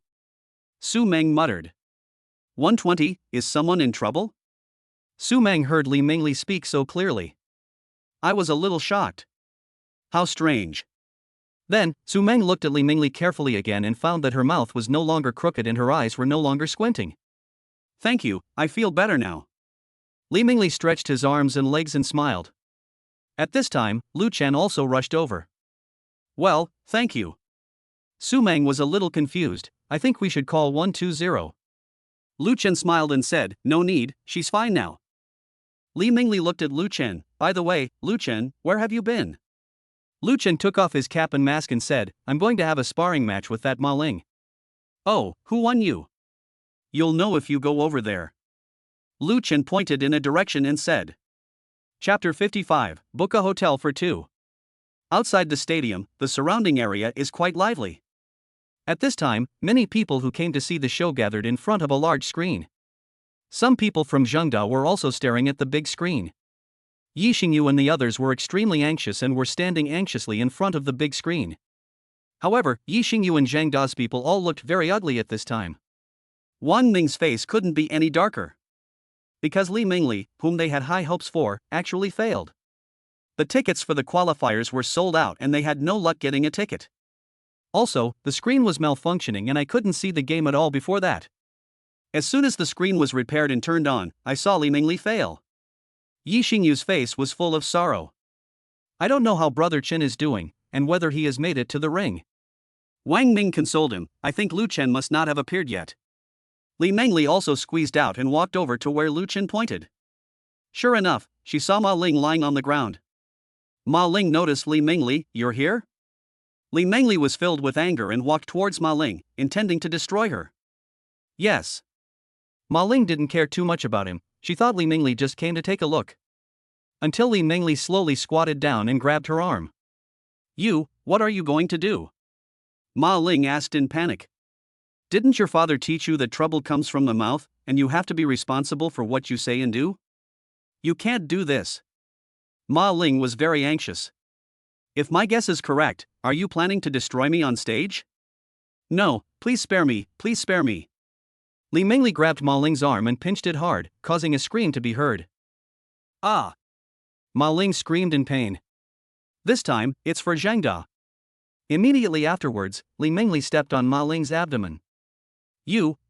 Su Meng muttered. 120, is someone in trouble? Su Meng heard Li Mingli speak so clearly. I was a little shocked. How strange. Then, Su Meng looked at Li Mingli carefully again and found that her mouth was no longer crooked and her eyes were no longer squinting. Thank you, I feel better now. Li Mingli stretched his arms and legs and smiled. At this time, Lu Chen also rushed over. Well, thank you. Su Meng was a little confused. I think we should call 120. Lu Chen smiled and said, no need, she's fine now. Li Mingli looked at Lu Chen. By the way, Lu Chen, where have you been? Lu Chen took off his cap and mask and said, I'm going to have a sparring match with that Ma Ling. Oh, who won you? You'll know if you go over there. Lu Chen pointed in a direction and said. Chapter 55, Book a Hotel for 2. Outside the stadium, the surrounding area is quite lively. At this time, many people who came to see the show gathered in front of a large screen. Some people from Zhengda were also staring at the big screen. Yi Xingyu and the others were extremely anxious and were standing anxiously in front of the big screen. However, Yi Xingyu and Zhengda's people all looked very ugly at this time. Wang Ming's face couldn't be any darker. Because Li Mingli, whom they had high hopes for, actually failed. The tickets for the qualifiers were sold out and they had no luck getting a ticket. Also, the screen was malfunctioning and I couldn't see the game at all before that. As soon as the screen was repaired and turned on, I saw Li Mingli fail. Yi Xingyu's face was full of sorrow. I don't know how Brother Qin is doing, and whether he has made it to the ring. Wang Ming consoled him, I think Lu Chen must not have appeared yet. Li Mingli also squeezed out and walked over to where Lu Chen pointed. Sure enough, she saw Ma Ling lying on the ground. Ma Ling noticed Li Mingli, you're here? Li Mingli was filled with anger and walked towards Ma Ling, intending to destroy her. Yes. Ma Ling didn't care too much about him, she thought Li Mingli just came to take a look. Until Li Mingli slowly squatted down and grabbed her arm. You, what are you going to do? Ma Ling asked in panic. Didn't your father teach you that trouble comes from the mouth, and you have to be responsible for what you say and do? You can't do this. Ma Ling was very anxious. If my guess is correct, are you planning to destroy me on stage? No, please spare me, please spare me. Li Mingli grabbed Ma Ling's arm and pinched it hard, causing a scream to be heard. Ah! Ma Ling screamed in pain. This time, it's for Zhang Da. Immediately afterwards, Li Mingli stepped on Ma Ling's abdomen.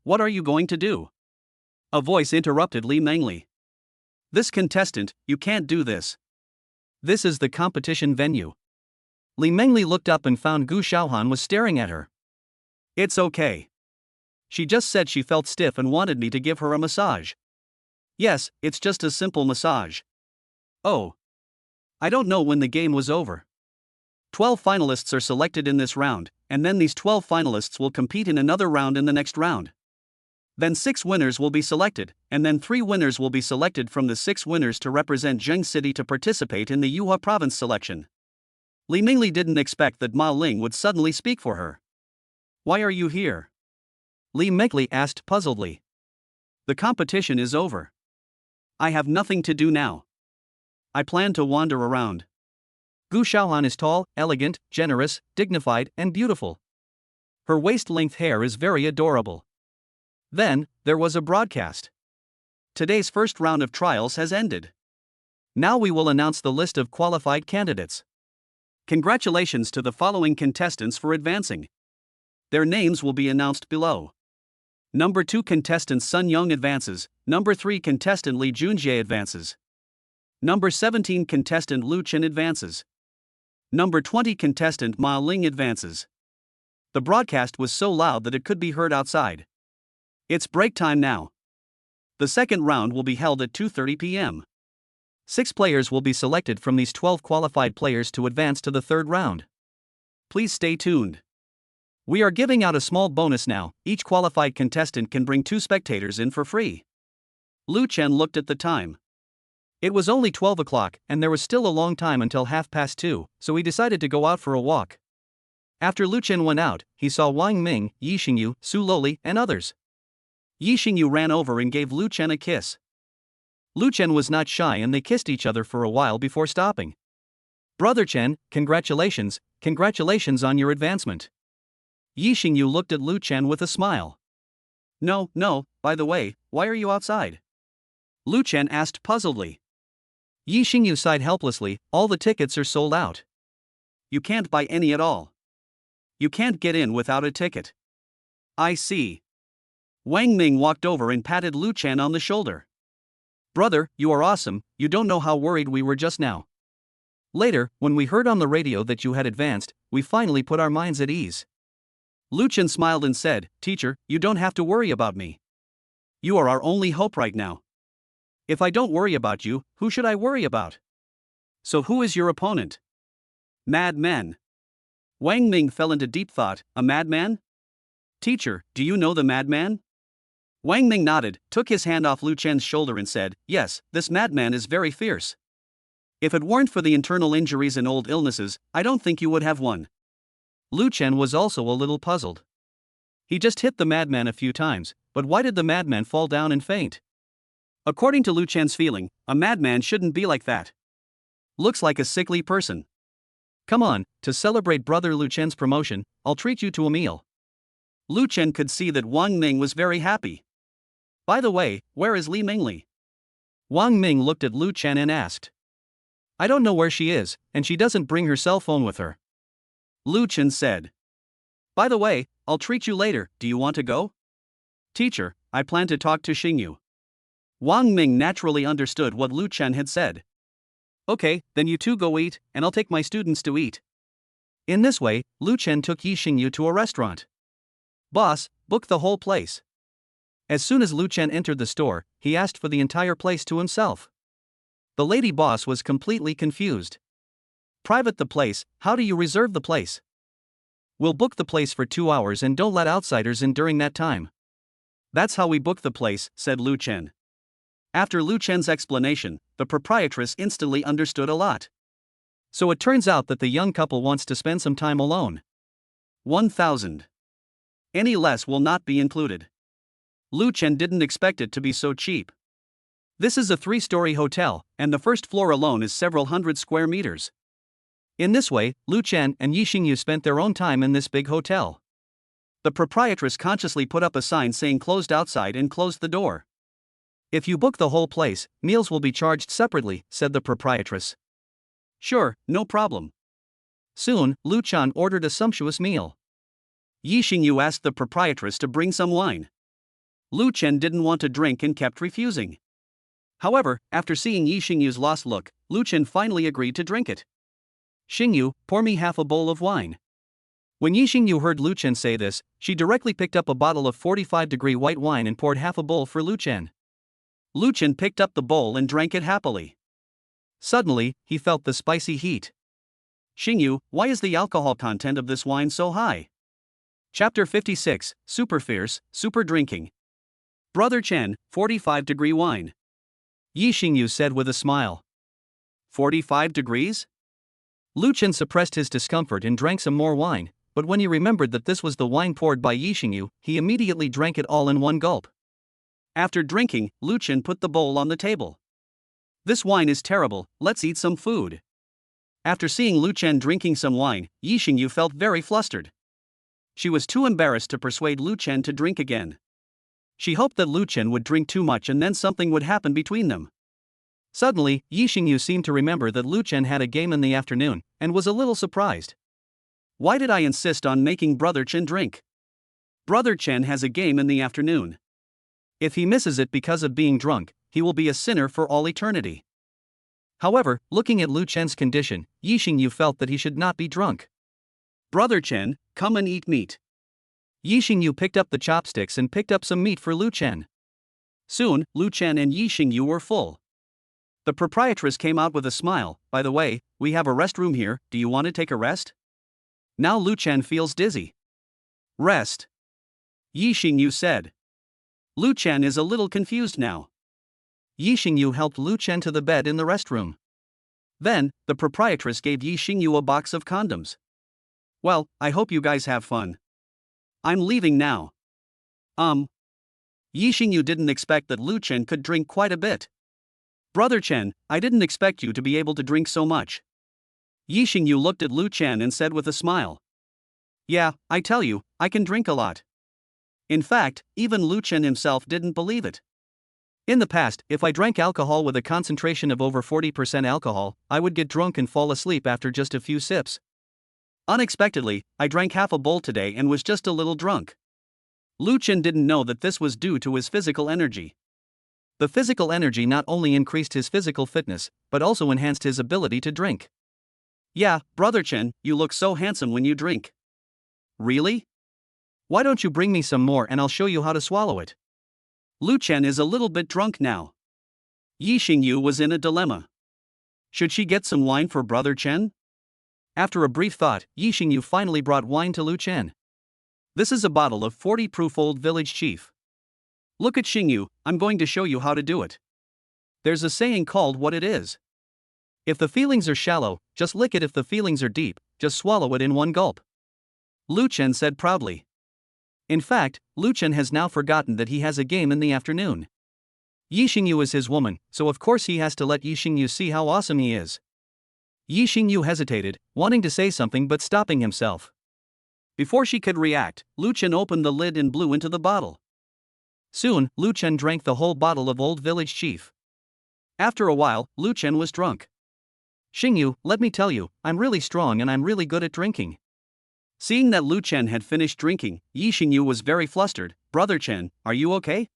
What are you going to do? A voice interrupted Li Mingli. This contestant, you can't do this. This is the competition venue. Li Mingli looked up and found Gu Xiaohan was staring at her. It's okay. She just said she felt stiff and wanted me to give her a massage. Yes, it's just a simple massage. Oh. I don't know when the game was over. 12 finalists are selected in this round, and then these 12 finalists will compete in another round in the next round. Then 6 winners will be selected, and then 3 winners will be selected from the 6 winners to represent Zheng City to participate in the Yuhua province selection. Li Mingli didn't expect that Ma Ling would suddenly speak for her. Why are you here? Li Mingli asked puzzledly. The competition is over. I have nothing to do now. I plan to wander around. Gu Xiaohan is tall, elegant, generous, dignified, and beautiful. Her waist-length hair is very adorable. Then, there was a broadcast. Today's first round of trials has ended. Now we will announce the list of qualified candidates. Congratulations to the following contestants for advancing. Their names will be announced below. Number 2 contestant Sun Young advances, number 3 contestant Li Junjie advances. Number 17 contestant Lu Chen advances. Number 20 contestant Ma Ling advances. The broadcast was so loud that it could be heard outside. It's break time now. The second round will be held at 2:30 p.m. 6 players will be selected from these 12 qualified players to advance to the third round. Please stay tuned. We are giving out a small bonus now. Each qualified contestant can bring 2 spectators in for free. Lu Chen looked at the time. It was only 12 o'clock, and there was still a long time until 2:30, so he decided to go out for a walk. After Lu Chen went out, he saw Wang Ming, Yi Xingyu, Su Loli, and others. Yi Xingyu ran over and gave Lu Chen a kiss. Lu Chen was not shy and they kissed each other for a while before stopping. Brother Chen, congratulations on your advancement. Yi Xingyu looked at Lu Chen with a smile. No, by the way, why are you outside? Lu Chen asked puzzledly. Yi Xingyu sighed helplessly, all the tickets are sold out. You can't buy any at all. You can't get in without a ticket. I see. Wang Ming walked over and patted Lu Chen on the shoulder. Brother, you are awesome, you don't know how worried we were just now. Later, when we heard on the radio that you had advanced, we finally put our minds at ease. Lu Chen smiled and said, Teacher, you don't have to worry about me. You are our only hope right now. If I don't worry about you, who should I worry about? So who is your opponent? Madman. Wang Ming fell into deep thought. A madman? Teacher, do you know the madman? Wang Ming nodded, took his hand off Lu Chen's shoulder and said, Yes, this madman is very fierce. If it weren't for the internal injuries and old illnesses, I don't think you would have won. Lu Chen was also a little puzzled. He just hit the madman a few times, but why did the madman fall down and faint? According to Lu Chen's feeling, a madman shouldn't be like that. Looks like a sickly person. Come on, to celebrate brother Lu Chen's promotion, I'll treat you to a meal. Lu Chen could see that Wang Ming was very happy. By the way, where is Li Mingli? Wang Ming looked at Lu Chen and asked. I don't know where she is, and she doesn't bring her cell phone with her. Lu Chen said. By the way, I'll treat you later, do you want to go? Teacher, I plan to talk to Xingyu. Wang Ming naturally understood what Lu Chen had said. Okay, then you two go eat, and I'll take my students to eat. In this way, Lu Chen took Yi Xingyu to a restaurant. Boss, book the whole place. As soon as Lu Chen entered the store, he asked for the entire place to himself. The lady boss was completely confused. Private the place, how do you reserve the place? We'll book the place for 2 hours and don't let outsiders in during that time. That's how we book the place, said Lu Chen. After Lu Chen's explanation, the proprietress instantly understood a lot. So it turns out that the young couple wants to spend some time alone. 1,000. Any less will not be included. Lu Chen didn't expect it to be so cheap. This is a 3-story hotel, and the first floor alone is several hundred square meters. In this way, Lu Chen and Yi Xingyu spent their own time in this big hotel. The proprietress consciously put up a sign saying closed outside and closed the door. If you book the whole place, meals will be charged separately, said the proprietress. Sure, no problem. Soon, Lu Chen ordered a sumptuous meal. Yi Xingyu asked the proprietress to bring some wine. Lu Chen didn't want to drink and kept refusing. However, after seeing Yi Xingyu's lost look, Lu Chen finally agreed to drink it. Xingyu, pour me half a bowl of wine. When Yi Xingyu heard Lu Chen say this, she directly picked up a bottle of 45-degree white wine and poured half a bowl for Lu Chen. Lu Chen picked up the bowl and drank it happily. Suddenly, he felt the spicy heat. Xingyu, why is the alcohol content of this wine so high? Chapter 56, Super Fierce, Super Drinking. Brother Chen, 45-degree wine. Yi Xingyu said with a smile. 45 degrees? Lu Chen suppressed his discomfort and drank some more wine, but when he remembered that this was the wine poured by Yi Xingyu, he immediately drank it all in one gulp. After drinking, Lu Chen put the bowl on the table. This wine is terrible, let's eat some food. After seeing Lu Chen drinking some wine, Yi Xingyu felt very flustered. She was too embarrassed to persuade Lu Chen to drink again. She hoped that Lu Chen would drink too much and then something would happen between them. Suddenly, Yi Xingyu seemed to remember that Lu Chen had a game in the afternoon, and was a little surprised. Why did I insist on making Brother Chen drink? Brother Chen has a game in the afternoon. If he misses it because of being drunk, he will be a sinner for all eternity. However, looking at Lu Chen's condition, Yi Xingyu felt that he should not be drunk. Brother Chen, come and eat meat. Yi Xingyu picked up the chopsticks and picked up some meat for Lu Chen. Soon, Lu Chen and Yi Xingyu were full. The proprietress came out with a smile. By the way, we have a restroom here, do you want to take a rest? Now Lu Chen feels dizzy. Rest? Yi Xingyu said. Lu Chen is a little confused now. Yi Xingyu helped Lu Chen to the bed in the restroom. Then, the proprietress gave Yi Xingyu a box of condoms. Well, I hope you guys have fun. I'm leaving now. Yi Xingyu didn't expect that Lu Chen could drink quite a bit. Brother Chen, I didn't expect you to be able to drink so much. Yi Xingyu looked at Lu Chen and said with a smile. Yeah, I tell you, I can drink a lot. In fact, even Lu Chen himself didn't believe it. In the past, if I drank alcohol with a concentration of over 40% alcohol, I would get drunk and fall asleep after just a few sips. Unexpectedly, I drank half a bowl today and was just a little drunk. Lu Chen didn't know that this was due to his physical energy. The physical energy not only increased his physical fitness, but also enhanced his ability to drink. Yeah, Brother Chen, you look so handsome when you drink. Really? Why don't you bring me some more and I'll show you how to swallow it? Lu Chen is a little bit drunk now. Yi Xingyu was in a dilemma. Should she get some wine for Brother Chen? After a brief thought, Yi Xingyu finally brought wine to Lu Chen. This is a bottle of 40-proof Old Village Chief. Look at Xingyu, I'm going to show you how to do it. There's a saying called what it is. If the feelings are shallow, just lick it. If the feelings are deep, just swallow it in one gulp. Lu Chen said proudly. In fact, Lu Chen has now forgotten that he has a game in the afternoon. Yi Xingyu is his woman, so of course he has to let Yi Xingyu see how awesome he is. Yi Xingyu hesitated, wanting to say something but stopping himself. Before she could react, Lu Chen opened the lid and blew into the bottle. Soon, Lu Chen drank the whole bottle of Old Village Chief. After a while, Lu Chen was drunk. Xingyu, let me tell you, I'm really strong and I'm really good at drinking. Seeing that Lu Chen had finished drinking, Yi Xingyu was very flustered. Brother Chen, are you okay?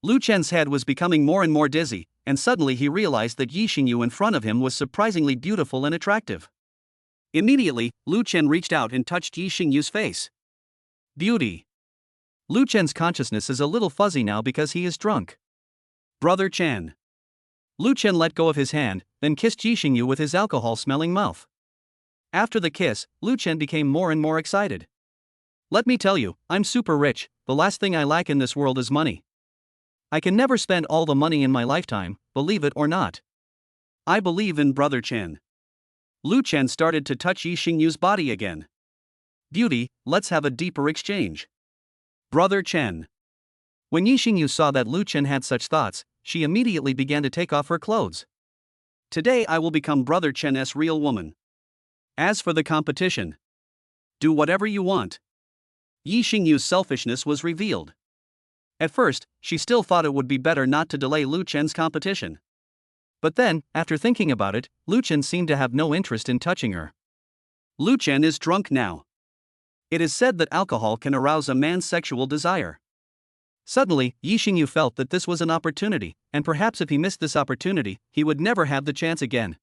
Lu Chen's head was becoming more and more dizzy, and suddenly he realized that Yi Xingyu in front of him was surprisingly beautiful and attractive. Immediately, Lu Chen reached out and touched Yi Xingyu's face. Beauty. Lu Chen's consciousness is a little fuzzy now because he is drunk. Brother Chen. Lu Chen let go of his hand, then kissed Yi Xingyu with his alcohol-smelling mouth. After the kiss, Lu Chen became more and more excited. Let me tell you, I'm super rich. The last thing I lack in this world is money. I can never spend all the money in my lifetime, believe it or not. I believe in Brother Chen. Lu Chen started to touch Yi Xingyu's body again. Beauty, let's have a deeper exchange. Brother Chen. When Yi Xingyu saw that Lu Chen had such thoughts, she immediately began to take off her clothes. Today I will become Brother Chen's real woman. As for the competition, do whatever you want. Yi Xingyu's selfishness was revealed. At first, she still thought it would be better not to delay Lu Chen's competition. But then, after thinking about it, Lu Chen seemed to have no interest in touching her. Lu Chen is drunk now. It is said that alcohol can arouse a man's sexual desire. Suddenly, Yi Xingyu felt that this was an opportunity, and perhaps if he missed this opportunity, he would never have the chance again.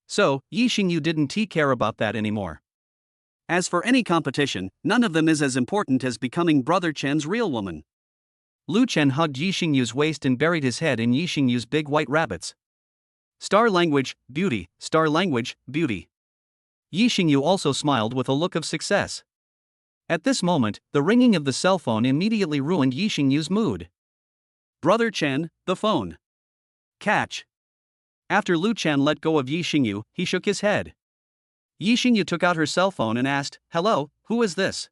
So, Yi Xingyu didn't care about that anymore. As for any competition, none of them is as important as becoming Brother Chen's real woman. Lu Chen hugged Yi Xingyu's waist and buried his head in Yi Xingyu's big white rabbits. Star language, beauty, star language, beauty. Yi Xingyu also smiled with a look of success. At this moment, the ringing of the cell phone immediately ruined Yi Xingyu's mood. Brother Chen, the phone. Catch. After Lu Chen let go of Yi Xingyu, he shook his head. Yi Xingyu took out her cell phone and asked, "Hello, who is this?"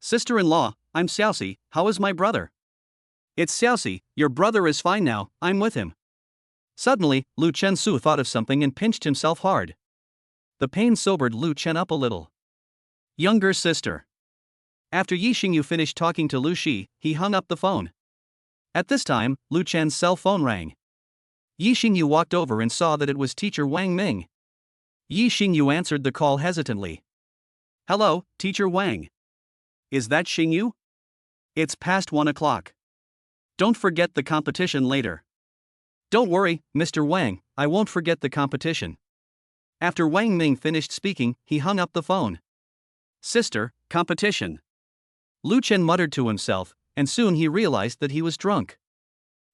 "Sister-in-law, I'm Xiaoxi, how is my brother?" "It's Xiaoxi, your brother is fine now, I'm with him." Suddenly, Lu Chensu thought of something and pinched himself hard. The pain sobered Lu Chen up a little. Younger sister. After Yi Xingyu finished talking to Lu Shi, he hung up the phone. At this time, Lu Chen's cell phone rang. Yi Xingyu walked over and saw that it was teacher Wang Ming. Yi Xingyu answered the call hesitantly. "Hello, teacher Wang. Is that Xingyu? It's past 1 o'clock. Don't forget the competition later." "Don't worry, Mr. Wang, I won't forget the competition." After Wang Ming finished speaking, he hung up the phone. "Sister, competition." Lu Chen muttered to himself, and soon he realized that he was drunk.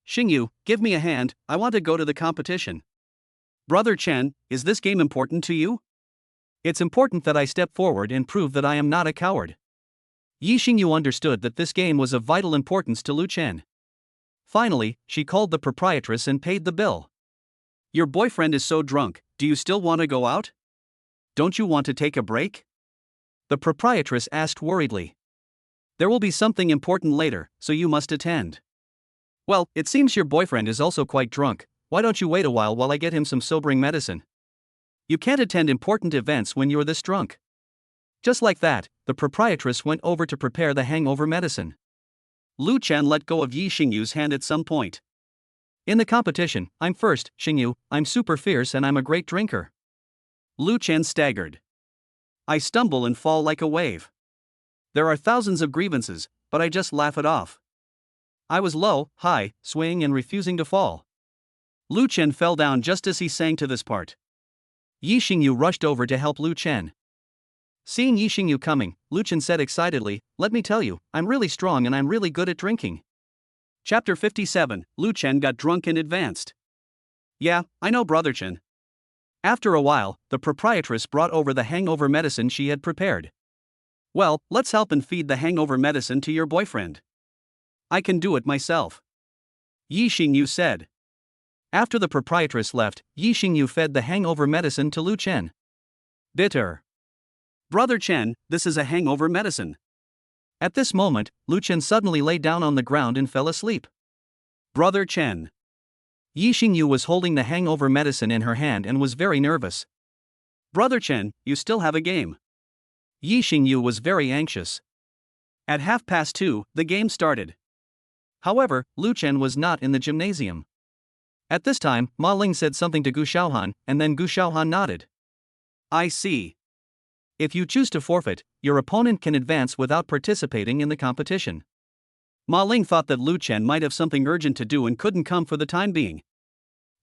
"Xingyu, give me a hand, I want to go to the competition." "Brother Chen, is this game important to you?" "It's important that I step forward and prove that I am not a coward." Yi Xingyu understood that this game was of vital importance to Lu Chen. Finally, she called the proprietress and paid the bill. "Your boyfriend is so drunk, do you still want to go out? Don't you want to take a break?" The proprietress asked worriedly. "There will be something important later, so you must attend." "Well, it seems your boyfriend is also quite drunk, why don't you wait a while I get him some sobering medicine?" "You can't attend important events when you're this drunk." Just like that, the proprietress went over to prepare the hangover medicine. Lu Chen let go of Yi Xingyu's hand at some point. "In the competition, I'm first, Xingyu, I'm super fierce and I'm a great drinker." Lu Chen staggered. "I stumble and fall like a wave. There are thousands of grievances, but I just laugh it off. I was low, high, swaying and refusing to fall." Lu Chen fell down just as he sang to this part. Yi Xingyu rushed over to help Lu Chen. Seeing Yi Xingyu coming, Lu Chen said excitedly, "Let me tell you, I'm really strong and I'm really good at drinking." Chapter 57, Lu Chen got drunk and advanced. "Yeah, I know Brother Chen." After a while, the proprietress brought over the hangover medicine she had prepared. "Well, let's help and feed the hangover medicine to your boyfriend." "I can do it myself," Yi Xingyu said. After the proprietress left, Yi Xingyu fed the hangover medicine to Lu Chen. "Bitter. Brother Chen, this is a hangover medicine." At this moment, Lu Chen suddenly lay down on the ground and fell asleep. "Brother Chen." Yi Xingyu was holding the hangover medicine in her hand and was very nervous. "Brother Chen, you still have a game." Yi Xingyu was very anxious. At 2:30, the game started. However, Lu Chen was not in the gymnasium. At this time, Ma Ling said something to Gu Xiaohan, and then Gu Xiaohan nodded. "I see. If you choose to forfeit, your opponent can advance without participating in the competition." Ma Ling thought that Lu Chen might have something urgent to do and couldn't come for the time being.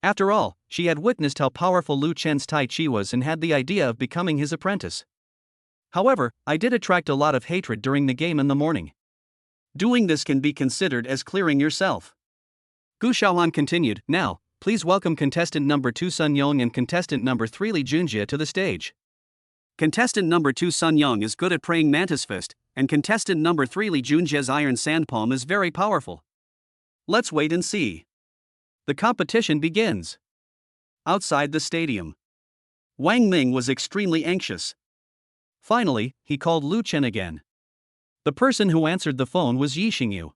After all, she had witnessed how powerful Lu Chen's Tai Chi was and had the idea of becoming his apprentice. "However, I did attract a lot of hatred during the game in the morning. Doing this can be considered as clearing yourself." Gu Xiaohan continued, "Now, please welcome contestant number 2 Sun Yong and contestant number 3 Li Junjie to the stage." Contestant number 2 Sun Young is good at praying mantis fist, and contestant number 3 Li Junjie's iron sand palm is very powerful. Let's wait and see. The competition begins. Outside the stadium, Wang Ming was extremely anxious. Finally, he called Lu Chen again. The person who answered the phone was Yi Xingyu.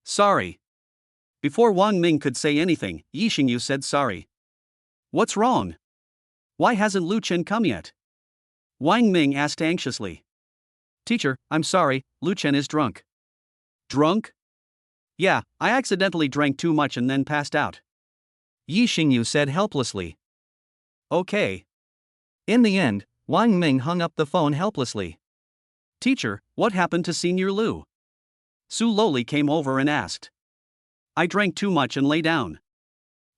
Sorry. Before Wang Ming could say anything, Yi Xingyu said sorry. What's wrong? Why hasn't Lu Chen come yet? Wang Ming asked anxiously. Teacher, I'm sorry, Lu Chen is drunk. Drunk? Yeah, I accidentally drank too much and then passed out. Yi Xingyu said helplessly. Okay. In the end, Wang Ming hung up the phone helplessly. Teacher, what happened to Senior Lu? Su Loli came over and asked. I drank too much and lay down.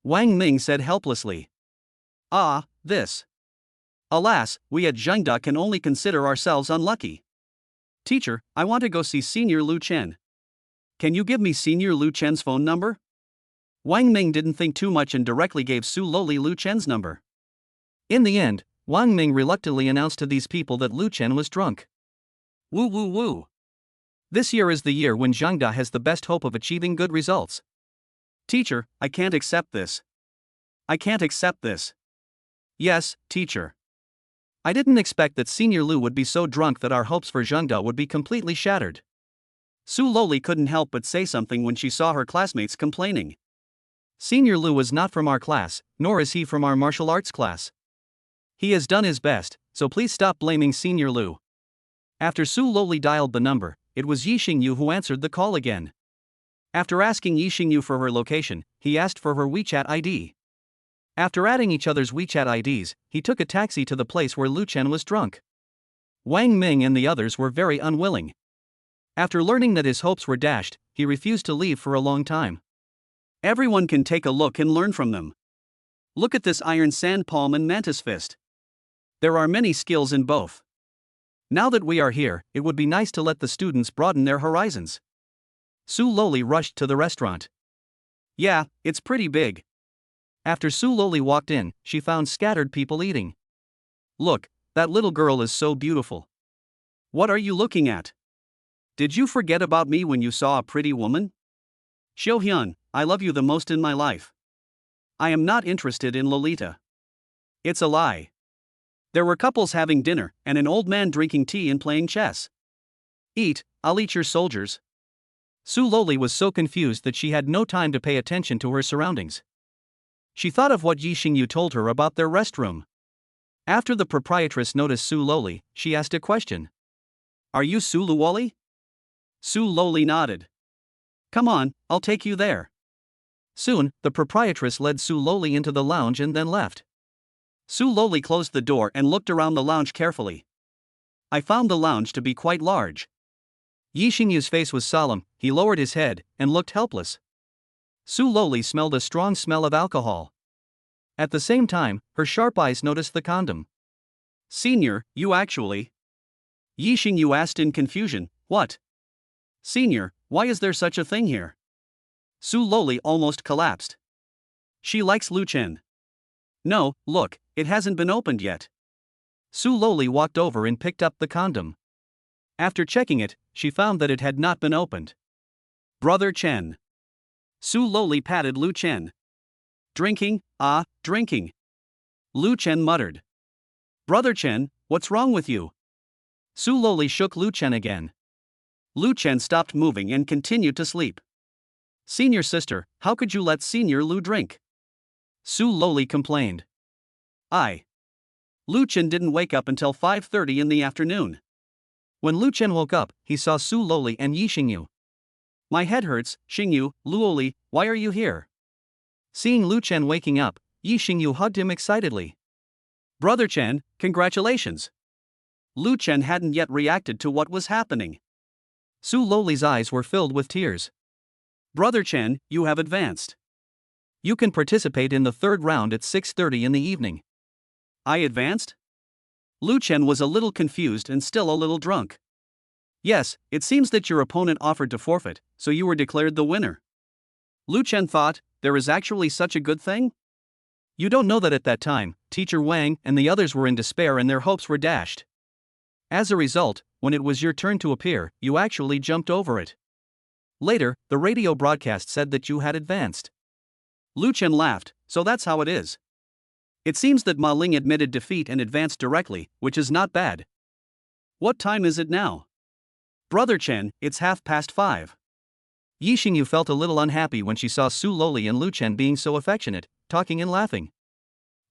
Wang Ming said helplessly. Ah, this. Alas, we at Zhengda can only consider ourselves unlucky. Teacher, I want to go see Senior Lu Chen. Can you give me Senior Lu Chen's phone number? Wang Ming didn't think too much and directly gave Su Loli Lu Chen's number. In the end, Wang Ming reluctantly announced to these people that Lu Chen was drunk. Woo woo woo. This year is the year when Zhengda has the best hope of achieving good results. Teacher, I can't accept this. I can't accept this. Yes, teacher. I didn't expect that Senior Lu would be so drunk that our hopes for Zhengda would be completely shattered. Su Loli couldn't help but say something when she saw her classmates complaining. Senior Lu is not from our class, nor is he from our martial arts class. He has done his best, so please stop blaming Senior Lu. After Su Loli dialed the number, it was Yi Xingyu who answered the call again. After asking Yi Xingyu for her location, he asked for her WeChat ID. After adding each other's WeChat IDs, he took a taxi to the place where Lu Chen was drunk. Wang Ming and the others were very unwilling. After learning that his hopes were dashed, he refused to leave for a long time. Everyone can take a look and learn from them. Look at this iron sand palm and mantis fist. There are many skills in both. Now that we are here, it would be nice to let the students broaden their horizons. Su Loli rushed to the restaurant. Yeah, it's pretty big. After Su Loli walked in, she found scattered people eating. Look, that little girl is so beautiful. What are you looking at? Did you forget about me when you saw a pretty woman? Xiu Hyun, I love you the most in my life. I am not interested in Lolita. It's a lie. There were couples having dinner, and an old man drinking tea and playing chess. Eat, I'll eat your soldiers. Su Loli was so confused that she had no time to pay attention to her surroundings. She thought of what Yi Xingyu told her about their restroom. After the proprietress noticed Su Loli, she asked a question. Are you Su Luoli? Su Loli nodded. Come on, I'll take you there. Soon, the proprietress led Su Loli into the lounge and then left. Su Loli closed the door and looked around the lounge carefully. I found the lounge to be quite large. Yi Xingyu's face was solemn, he lowered his head, and looked helpless. Su Loli smelled a strong smell of alcohol. At the same time, her sharp eyes noticed the condom. Senior, you actually... Yi Xingyu asked in confusion, what? Senior, why is there such a thing here? Su Loli almost collapsed. She likes Lu Chen. No, look, it hasn't been opened yet. Su Loli walked over and picked up the condom. After checking it, she found that it had not been opened. Brother Chen. Su Loli patted Lu Chen. Drinking, drinking. Lu Chen muttered. Brother Chen, what's wrong with you? Su Loli shook Lu Chen again. Lu Chen stopped moving and continued to sleep. Senior sister, how could you let Senior Lu drink? Su Loli complained. Lu Chen didn't wake up until 5:30 in the afternoon. When Lu Chen woke up, he saw Su Loli and Yi Xingyu. My head hurts, Xingyu, Luoli, why are you here? Seeing Lu Chen waking up, Yi Xingyu hugged him excitedly. Brother Chen, congratulations. Lu Chen hadn't yet reacted to what was happening. Su Loli's eyes were filled with tears. Brother Chen, you have advanced. You can participate in the third round at 6:30 in the evening. I advanced? Lu Chen was a little confused and still a little drunk. Yes, it seems that your opponent offered to forfeit, so you were declared the winner. Lu Chen thought, there is actually such a good thing? You don't know that at that time, Teacher Wang and the others were in despair and their hopes were dashed. As a result, when it was your turn to appear, you actually jumped over it. Later, the radio broadcast said that you had advanced. Lu Chen laughed, so that's how it is. It seems that Ma Ling admitted defeat and advanced directly, which is not bad. What time is it now? Brother Chen, it's 5:30. Yi Xingyu felt a little unhappy when she saw Su Loli and Lu Chen being so affectionate, talking and laughing.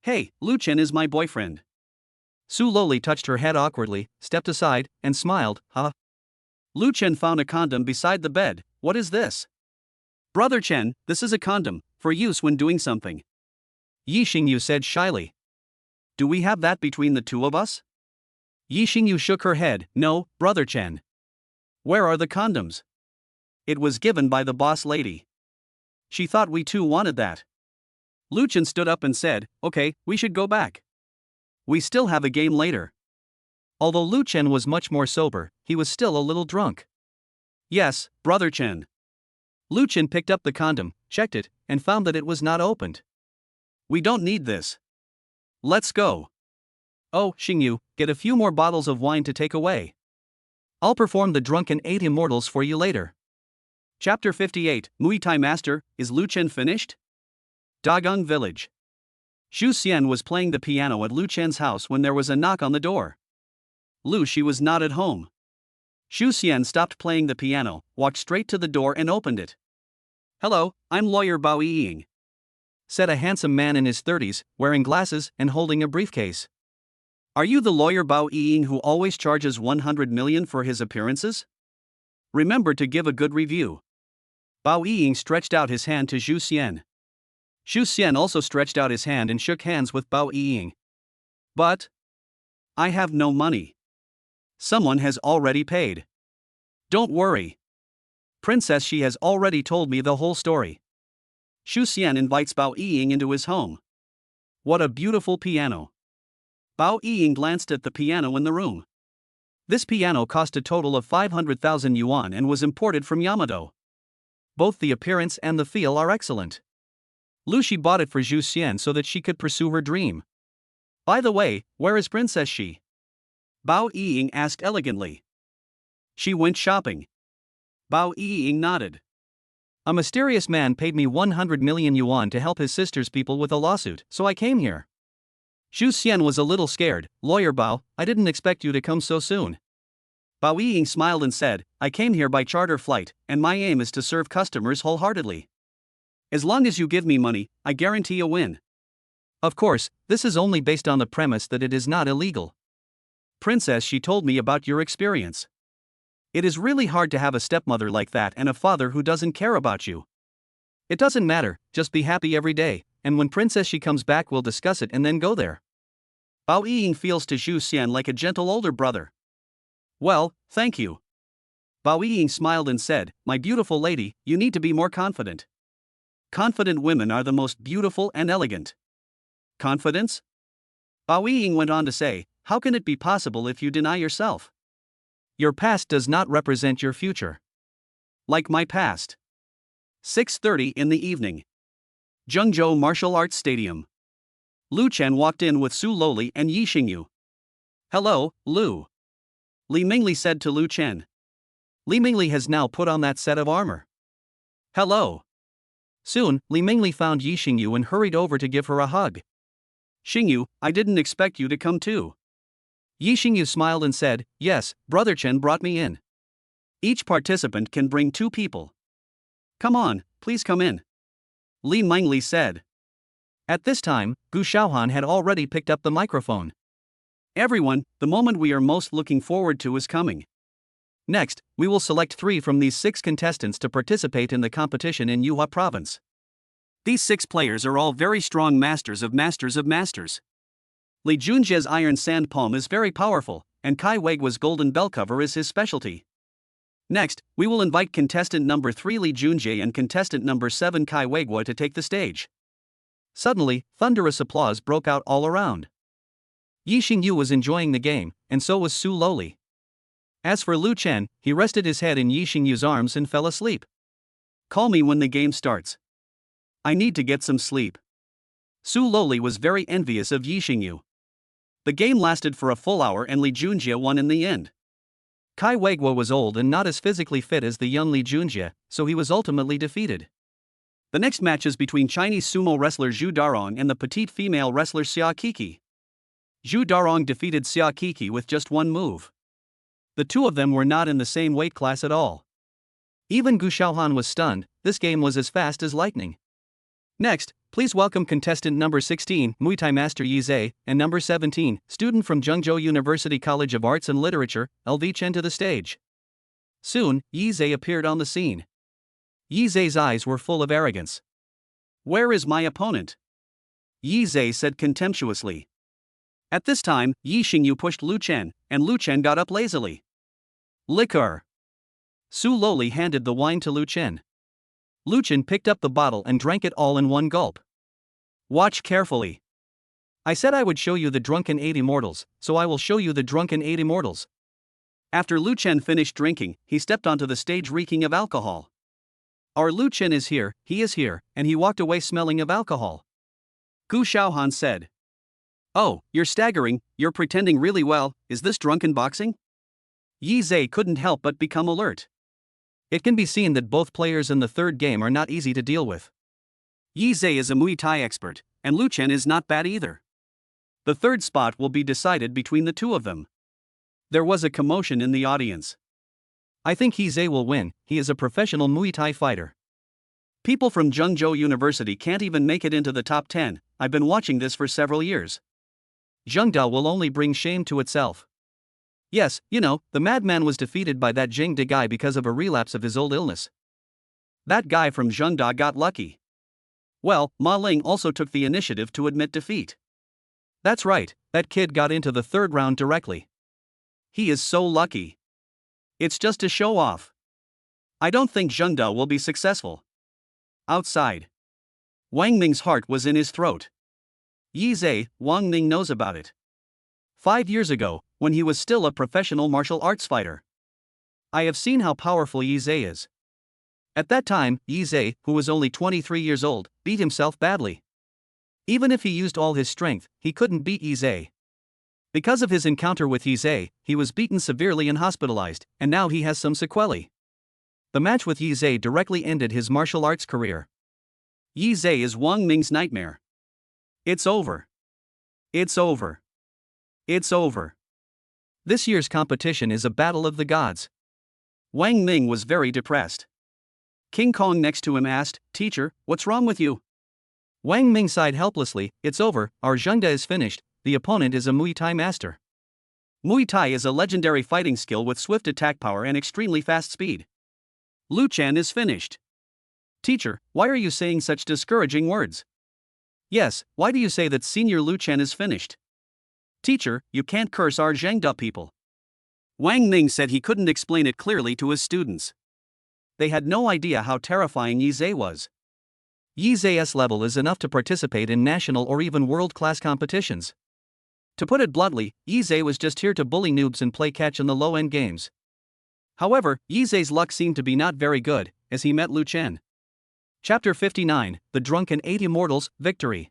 Hey, Lu Chen is my boyfriend. Su Loli touched her head awkwardly, stepped aside, and smiled, huh? Lu Chen found a condom beside the bed. What is this? Brother Chen, this is a condom, for use when doing something. Yi Xingyu said shyly. Do we have that between the two of us? Yi Xingyu shook her head, no, Brother Chen. Where are the condoms? It was given by the boss lady. She thought we too wanted that. Lu Chen stood up and said, okay, we should go back. We still have a game later. Although Lu Chen was much more sober, he was still a little drunk. Yes, Brother Chen. Lu Chen picked up the condom, checked it, and found that it was not opened. We don't need this. Let's go. Oh, Xingyu, get a few more bottles of wine to take away. I'll perform the drunken 8 immortals for you later. Chapter 58, Muay Thai Master, is Lu Chen finished? Dagung Village. Xu Xian was playing the piano at Lu Chen's house when there was a knock on the door. She was not at home. Xu Xian stopped playing the piano, walked straight to the door and opened it. Hello, I'm lawyer Bao Yiying, said a handsome man in his 30s, wearing glasses and holding a briefcase. Are you the lawyer Bao Yiying who always charges 100 million for his appearances? Remember to give a good review. Bao Yiying stretched out his hand to Xu Xian. Xu Xian also stretched out his hand and shook hands with Bao Yiying. But I have no money. Someone has already paid. Don't worry. Princess, she has already told me the whole story. Xu Xian invites Bao Yiying into his home. What a beautiful piano. Bao Yiying glanced at the piano in the room. This piano cost a total of 500,000 yuan and was imported from Yamato. Both the appearance and the feel are excellent. She bought it for Xu Xian so that she could pursue her dream. By the way, where is Princess Shi? Bao Yiying asked elegantly. She went shopping. Bao Yiying nodded. A mysterious man paid me 100 million yuan to help his sister's people with a lawsuit, so I came here. Xu Xian was a little scared. Lawyer Bao, I didn't expect you to come so soon. Bao Yiying smiled and said, I came here by charter flight, and my aim is to serve customers wholeheartedly. As long as you give me money, I guarantee a win. Of course, this is only based on the premise that it is not illegal. Princess, she told me about your experience. It is really hard to have a stepmother like that and a father who doesn't care about you. It doesn't matter, just be happy every day, and when Princess Shi comes back we'll discuss it and then go there. Bao Yiying feels to Xu Xian like a gentle older brother. Well, thank you. Bao Yiying smiled and said, my beautiful lady, you need to be more confident. Confident women are the most beautiful and elegant. Confidence? Bao Yiying went on to say, how can it be possible if you deny yourself? Your past does not represent your future. Like my past. 6:30 in the evening. Zhengzhou Martial Arts Stadium. Lu Chen walked in with Su Loli and Yi Xingyu. Hello, Lu. Li Mingli said to Lu Chen. Li Mingli has now put on that set of armor. Hello. Soon, Li Mingli found Yi Xingyu and hurried over to give her a hug. Xingyu, I didn't expect you to come too. Yi Xingyu smiled and said, yes, Brother Chen brought me in. Each participant can bring 2 people. Come on, please come in. Li Mingli said. At this time, Gu Xiaohan had already picked up the microphone. Everyone, the moment we are most looking forward to is coming. Next, we will select 3 from these 6 contestants to participate in the competition in Yuhua Province. These 6 players are all very strong masters of masters. Li Junjie's iron sand palm is very powerful, and Kai Weigua's golden bell cover is his specialty. Next, we will invite contestant number 3 Li Junjie and contestant number 7 Kai Weigua to take the stage. Suddenly, thunderous applause broke out all around. Yi Xingyu was enjoying the game, and so was Su Loli. As for Lu Chen, he rested his head in Yi Xingyu's arms and fell asleep. Call me when the game starts. I need to get some sleep. Su Loli was very envious of Yi Xingyu. The game lasted for a full hour and Li Junjie won in the end. Kai Weigua was old and not as physically fit as the young Li Junjie, so he was ultimately defeated. The next match is between Chinese sumo wrestler Zhu Darong and the petite female wrestler Xia Kiki. Zhu Darong defeated Xia Kiki with just one move. the two of them were not in the same weight class at all. Even Gu Xiaohan was stunned. This game was as fast as lightning. Next, please welcome contestant number 16, Muay Thai Master Yi Zhe, and number 17, student from Zhengzhou University College of Arts and Literature, LV Chen, to the stage. Soon, Yi Zhe appeared on the scene. Yi Zhe's eyes were full of arrogance. "Where is my opponent?" Yi Zhe said contemptuously. At this time, Yi Xingyu pushed Lu Chen, and Lu Chen got up lazily. "Liquor." Su Loli handed the wine to Lu Chen. Lu Chen picked up the bottle and drank it all in one gulp. "Watch carefully. I said I would show you the drunken 8 immortals, so I will show you the drunken 8 immortals." After Lu Chen finished drinking, he stepped onto the stage reeking of alcohol. "Our Lu Chen is here, and he walked away smelling of alcohol." Gu Xiaohan said. "Oh, you're staggering, you're pretending really well. Is this drunken boxing?" Yi Zhe couldn't help but become alert. It can be seen that both players in the third game are not easy to deal with. Yi Zhe is a Muay Thai expert, and Lu Chen is not bad either. The third spot will be decided between the two of them. There was a commotion in the audience. "I think Yi Zhe will win, he is a professional Muay Thai fighter. People from Zhengzhou University can't even make it into the top 10, I've been watching this for several years. Zhengda will only bring shame to itself. Yes, the madman was defeated by that Zhengda guy because of a relapse of his old illness. That guy from Zhengda got lucky. Well, Ma Ling also took the initiative to admit defeat. That's right, that kid got into the third round directly. He is so lucky. It's just to show off. I don't think Zhengda will be successful." Outside, Wang Ming's heart was in his throat. Yi Zhe, Wang Ming knows about it. 5 years ago, when he was still a professional martial arts fighter. I have seen how powerful Yi Zhe is. At that time, Yi Zhe, who was only 23 years old, beat himself badly. Even if he used all his strength, he couldn't beat Yi Zhe. Because of his encounter with Yi Zhe, he was beaten severely and hospitalized, and now he has some sequelae. The match with Yi Zhe directly ended his martial arts career. Yi Zhe is Wang Ming's nightmare. It's over. It's over. It's over. This year's competition is a battle of the gods. Wang Ming was very depressed. King Kong next to him asked, "Teacher, what's wrong with you?" Wang Ming sighed helplessly. "It's over, our Zhengda is finished, the opponent is a Muay Thai master. Muay Thai is a legendary fighting skill with swift attack power and extremely fast speed. Lu Chen is finished." "Teacher, why are you saying such discouraging words?" "Yes, why do you say that Senior Lu Chen is finished?" "Teacher, you can't curse our Zhengda people." Wang Ming said he couldn't explain it clearly to his students. They had no idea how terrifying Yi Zhe was. Yi Zhe's level is enough to participate in national or even world-class competitions. To put it bluntly, Yi Zhe was just here to bully noobs and play catch in the low-end games. However, Yi Zhe's luck seemed to be not very good, as he met Lu Chen. Chapter 59, The Drunken 8 Immortals, Victory.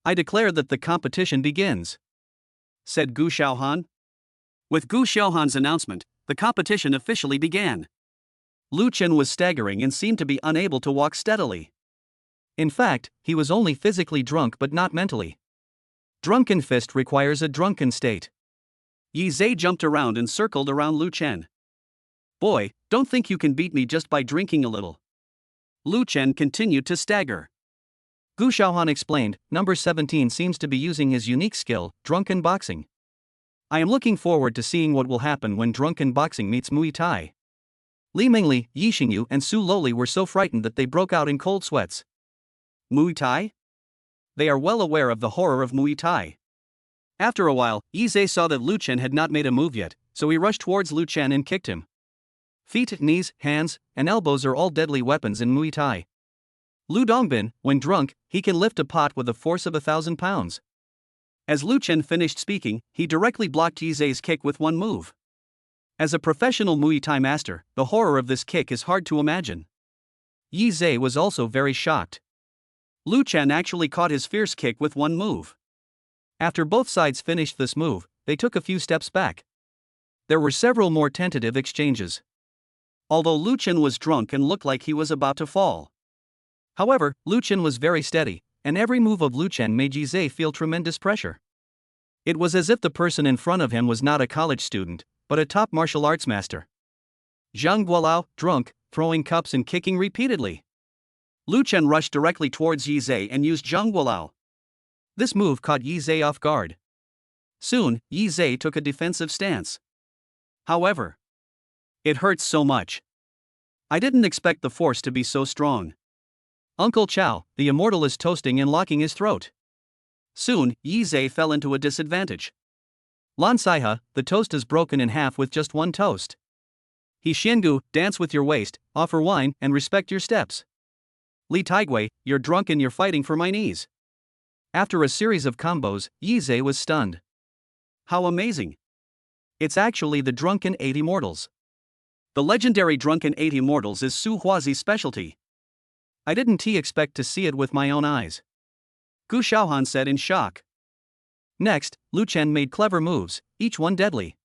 "I declare that the competition begins," said Gu Xiaohan. With Gu Xiaohan's announcement, the competition officially began. Lu Chen was staggering and seemed to be unable to walk steadily. In fact, he was only physically drunk but not mentally. Drunken fist requires a drunken state. Yi Zhe jumped around and circled around Lu Chen. "Boy, don't think you can beat me just by drinking a little." Lu Chen continued to stagger. Gu Xiaohan explained, "Number 17 seems to be using his unique skill, drunken boxing. I am looking forward to seeing what will happen when drunken boxing meets Muay Thai." Li Mingli, Yi Xingyu and Su Loli were so frightened that they broke out in cold sweats. Muay Thai? They are well aware of the horror of Muay Thai. After a while, Yi Zhe saw that Lu Chen had not made a move yet, so he rushed towards Lu Chen and kicked him. Feet, knees, hands, and elbows are all deadly weapons in Muay Thai. Lu Dongbin, when drunk, he can lift a pot with the force of 1,000 pounds. As Lu Chen finished speaking, he directly blocked Yi Zhe's kick with one move. As a professional Muay Thai master, the horror of this kick is hard to imagine. Yi Zhe was also very shocked. Lu Chen actually caught his fierce kick with one move. After both sides finished this move, they took a few steps back. There were several more tentative exchanges. Although Lu Chen was drunk and looked like he was about to fall. However, Lu Chen was very steady, and every move of Lu Chen made Yi Zhe feel tremendous pressure. It was as if the person in front of him was not a college student, but a top martial arts master. Zhang Guolao, drunk, throwing cups and kicking repeatedly. Lu Chen rushed directly towards Yi Zhe and used Zhang Guolao. This move caught Yi Zhe off guard. Soon, Yi Zhe took a defensive stance. However, it hurts so much. I didn't expect the force to be so strong. Uncle Chow, the immortal, is toasting and locking his throat. Soon, Yi Zhe fell into a disadvantage. Lan Saihe, the toast is broken in half with just one toast. He Xiangu, dance with your waist, offer wine, and respect your steps. Li Taigui, you're drunk and you're fighting for my knees. After a series of combos, Yi Zhe was stunned. How amazing! It's actually the Drunken 8 Immortals. The legendary Drunken 8 Immortals is Su Huazi's specialty. I didn't expect to see it with my own eyes, Gu Xiaohan said in shock. Next, Lu Chen made clever moves, each one deadly.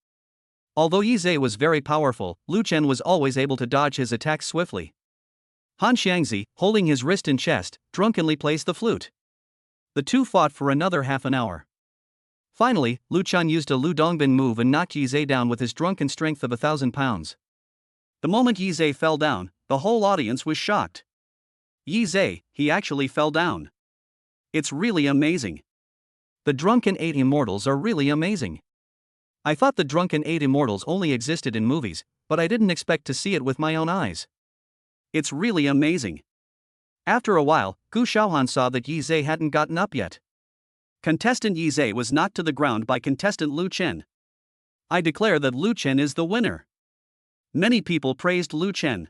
Although Yi Zhe was very powerful, Lu Chen was always able to dodge his attacks swiftly. Han Xiangzi, holding his wrist and chest, drunkenly plays the flute. The two fought for another half an hour. Finally, Lu Chen used a Lu Dongbin move and knocked Yi Zhe down with his drunken strength of 1,000 pounds. The moment Yi Zhe fell down, the whole audience was shocked. Yi Zhe, he actually fell down. It's really amazing. The Drunken 8 Immortals are really amazing. I thought the Drunken 8 Immortals only existed in movies, but I didn't expect to see it with my own eyes. It's really amazing. After a while, Gu Xiaohan saw that Yi Zhe hadn't gotten up yet. Contestant Yi Zhe was knocked to the ground by contestant Lu Chen. I declare that Lu Chen is the winner. Many people praised Lu Chen.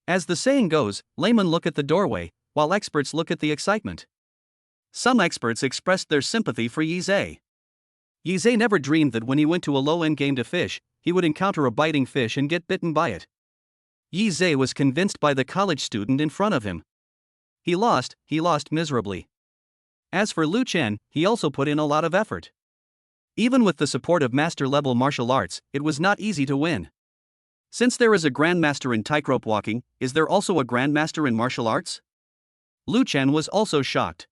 As the saying goes, laymen look at the doorway, while experts look at the excitement. Some experts expressed their sympathy for Yi Zhe. Yi Zhe never dreamed that when he went to a low-end game to fish, he would encounter a biting fish and get bitten by it. Yi Zhe was convinced by the college student in front of him. He lost miserably. As for Lu Chen, he also put in a lot of effort. Even with the support of master-level martial arts, it was not easy to win. Since there is a grandmaster in tightrope walking, is there also a grandmaster in martial arts? Lu Chen was also shocked.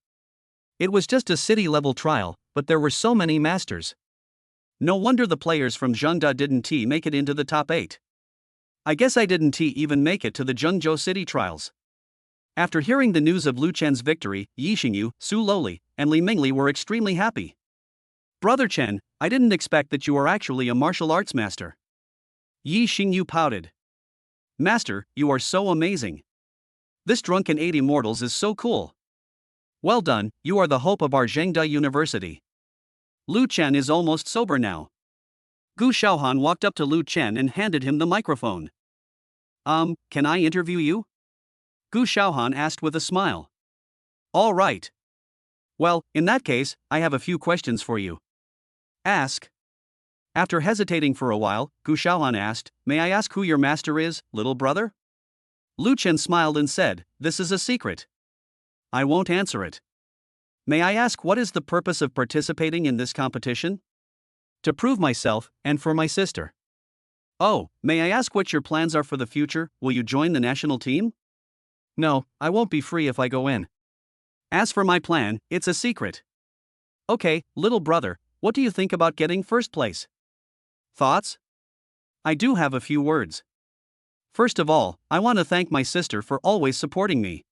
It was just a city-level trial, but there were so many masters. No wonder the players from Zhengda didn't make it into the top 8. I guess I didn't even make it to the Zhengzhou City trials. After hearing the news of Lu Chen's victory, Yi Xingyu, Su Loli, and Li Mingli were extremely happy. Brother Chen, I didn't expect that you are actually a martial arts master. Yi Xingyu pouted. Master, you are so amazing. This Drunken 8 Immortals is so cool. Well done, you are the hope of our Zhengda University. Lu Chen is almost sober now. Gu Xiaohan walked up to Lu Chen and handed him the microphone. Can I interview you? Gu Xiaohan asked with a smile. All right. Well, in that case, I have a few questions for you. Ask. After hesitating for a while, Gu Xiaohan asked, May I ask who your master is, little brother? Lu Chen smiled and said, This is a secret. I won't answer it. May I ask what is the purpose of participating in this competition? To prove myself, and for my sister. Oh, may I ask what your plans are for the future? Will you join the national team? No, I won't be free if I go in. As for my plan, it's a secret. Okay, little brother, what do you think about getting first place? Thoughts? I do have a few words. First of all, I want to thank my sister for always supporting me.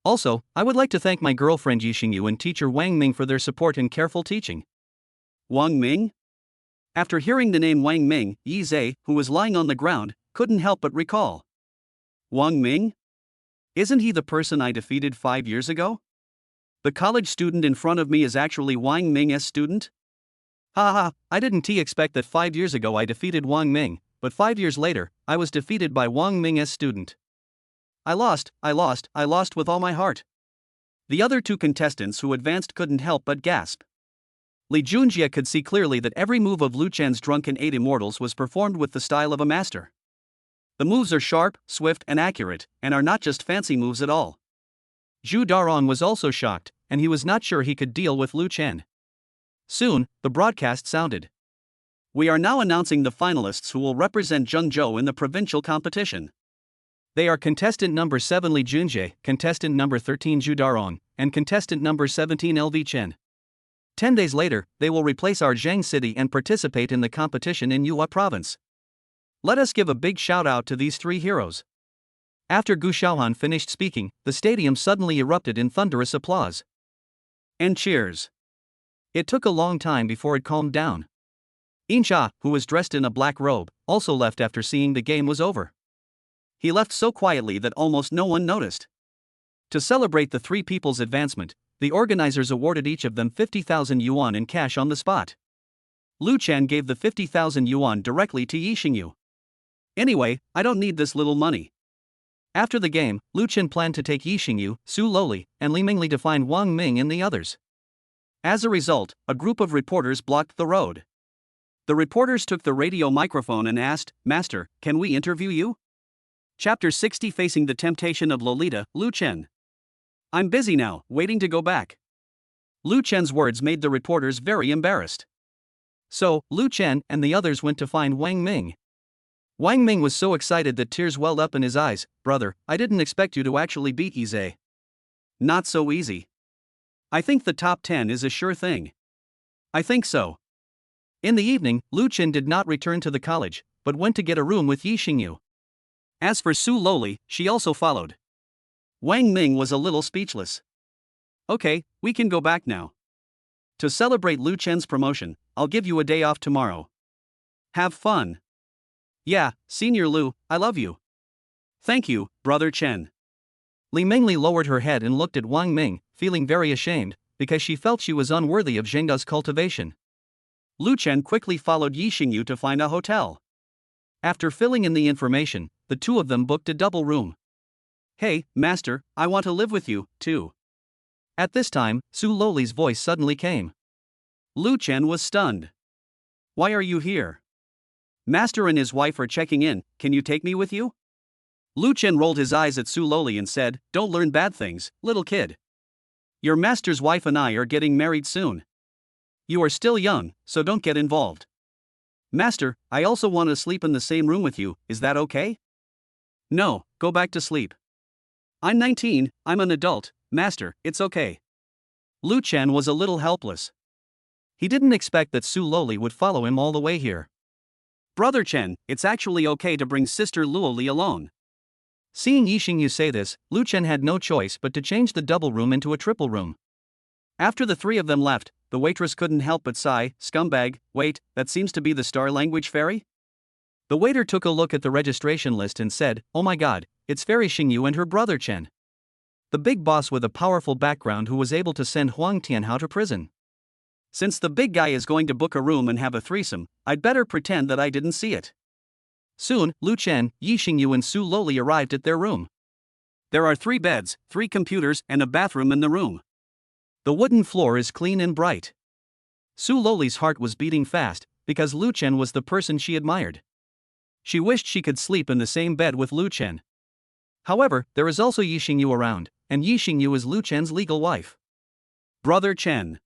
Also, I would like to thank my girlfriend Yi Xingyu and teacher Wang Ming for their support and careful teaching. Wang Ming? After hearing the name Wang Ming, Yi Zhe, who was lying on the ground, couldn't help but recall. Wang Ming? Isn't he the person I defeated 5 years ago? The college student in front of me is actually Wang Ming's student? Haha, I didn't expect that 5 years ago I defeated Wang Ming, but 5 years later, I was defeated by Wang Ming's student. I lost with all my heart. The other two contestants who advanced couldn't help but gasp. Li Junjie could see clearly that every move of Lu Chen's Drunken 8 Immortals was performed with the style of a master. The moves are sharp, swift, and accurate, and are not just fancy moves at all. Zhu Darong was also shocked, and he was not sure he could deal with Lu Chen. Soon, the broadcast sounded. We are now announcing the finalists who will represent Zhengzhou in the provincial competition. They are contestant number 7 Li Junjie, contestant number 13 Zhu Darong, and contestant number 17 LV Chen. 10 days later, they will replace our Zhang city and participate in the competition in Yue province. Let us give a big shout out to these three heroes. After Gu Xiaohan finished speaking, the stadium suddenly erupted in thunderous applause and cheers. It took a long time before it calmed down. Insha, who was dressed in a black robe, also left after seeing the game was over. He left so quietly that almost no one noticed. To celebrate the three people's advancement, the organizers awarded each of them 50,000 yuan in cash on the spot. Lu Chen gave the 50,000 yuan directly to Yi Xingyu. Anyway, I don't need this little money. After the game, Lu Chen planned to take Yi Xingyu, Su Loli, and Li Mingli to find Wang Ming and the others. As a result, a group of reporters blocked the road. The reporters took the radio microphone and asked, "Master, can we interview you?" Chapter 60, Facing the Temptation of Lolita, Lu Chen. I'm busy now, waiting to go back. Lu Chen's words made the reporters very embarrassed. So, Lu Chen and the others went to find Wang Ming. Wang Ming was so excited that tears welled up in his eyes. "Brother, I didn't expect you to actually beat Ize." "Not so easy. I think the top 10 is a sure thing." "I think so." In the evening, Lu Chen did not return to the college, but went to get a room with Yi Xingyu. As for Su Loli, she also followed. Wang Ming was a little speechless. "Okay, we can go back now. To celebrate Lu Chen's promotion, I'll give you a day off tomorrow. Have fun." "Yeah, Senior Lu, I love you." "Thank you, Brother Chen." Li Mingli lowered her head and looked at Wang Ming, feeling very ashamed, because she felt she was unworthy of Zhengda's cultivation. Lu Chen quickly followed Yi Xingyu to find a hotel. After filling in the information, the two of them booked a double room. "Hey, Master, I want to live with you, too." At this time, Su Loli's voice suddenly came. Lu Chen was stunned. "Why are you here? Master and his wife are checking in, can you take me with you?" Lu Chen rolled his eyes at Su Loli and said, "Don't learn bad things, little kid. Your master's wife and I are getting married soon. You are still young, so don't get involved." "Master, I also want to sleep in the same room with you, is that okay?" "No, go back to sleep. I'm 19, I'm an adult, Master, it's okay." Lu Chen was a little helpless. He didn't expect that Su Loli would follow him all the way here. "Brother Chen, it's actually okay to bring Sister Luoli alone." Seeing Yi Xingyu say this, Lu Chen had no choice but to change the double room into a triple room. After the three of them left, the waitress couldn't help but sigh, "Scumbag, wait, that seems to be the star language fairy?" The waiter took a look at the registration list and said, "Oh my god, it's Fairy Xingyu and her brother Chen." The big boss with a powerful background who was able to send Huang Tianhao to prison. "Since the big guy is going to book a room and have a threesome, I'd better pretend that I didn't see it." Soon, Lu Chen, Yi Xingyu and Su Loli arrived at their room. There are 3 beds, 3 computers and a bathroom in the room. The wooden floor is clean and bright. Su Loli's heart was beating fast, because Lu Chen was the person she admired. She wished she could sleep in the same bed with Lu Chen. However, there is also Yi Xingyu around, and Yi Xingyu is Lu Chen's legal wife. "Brother Chen."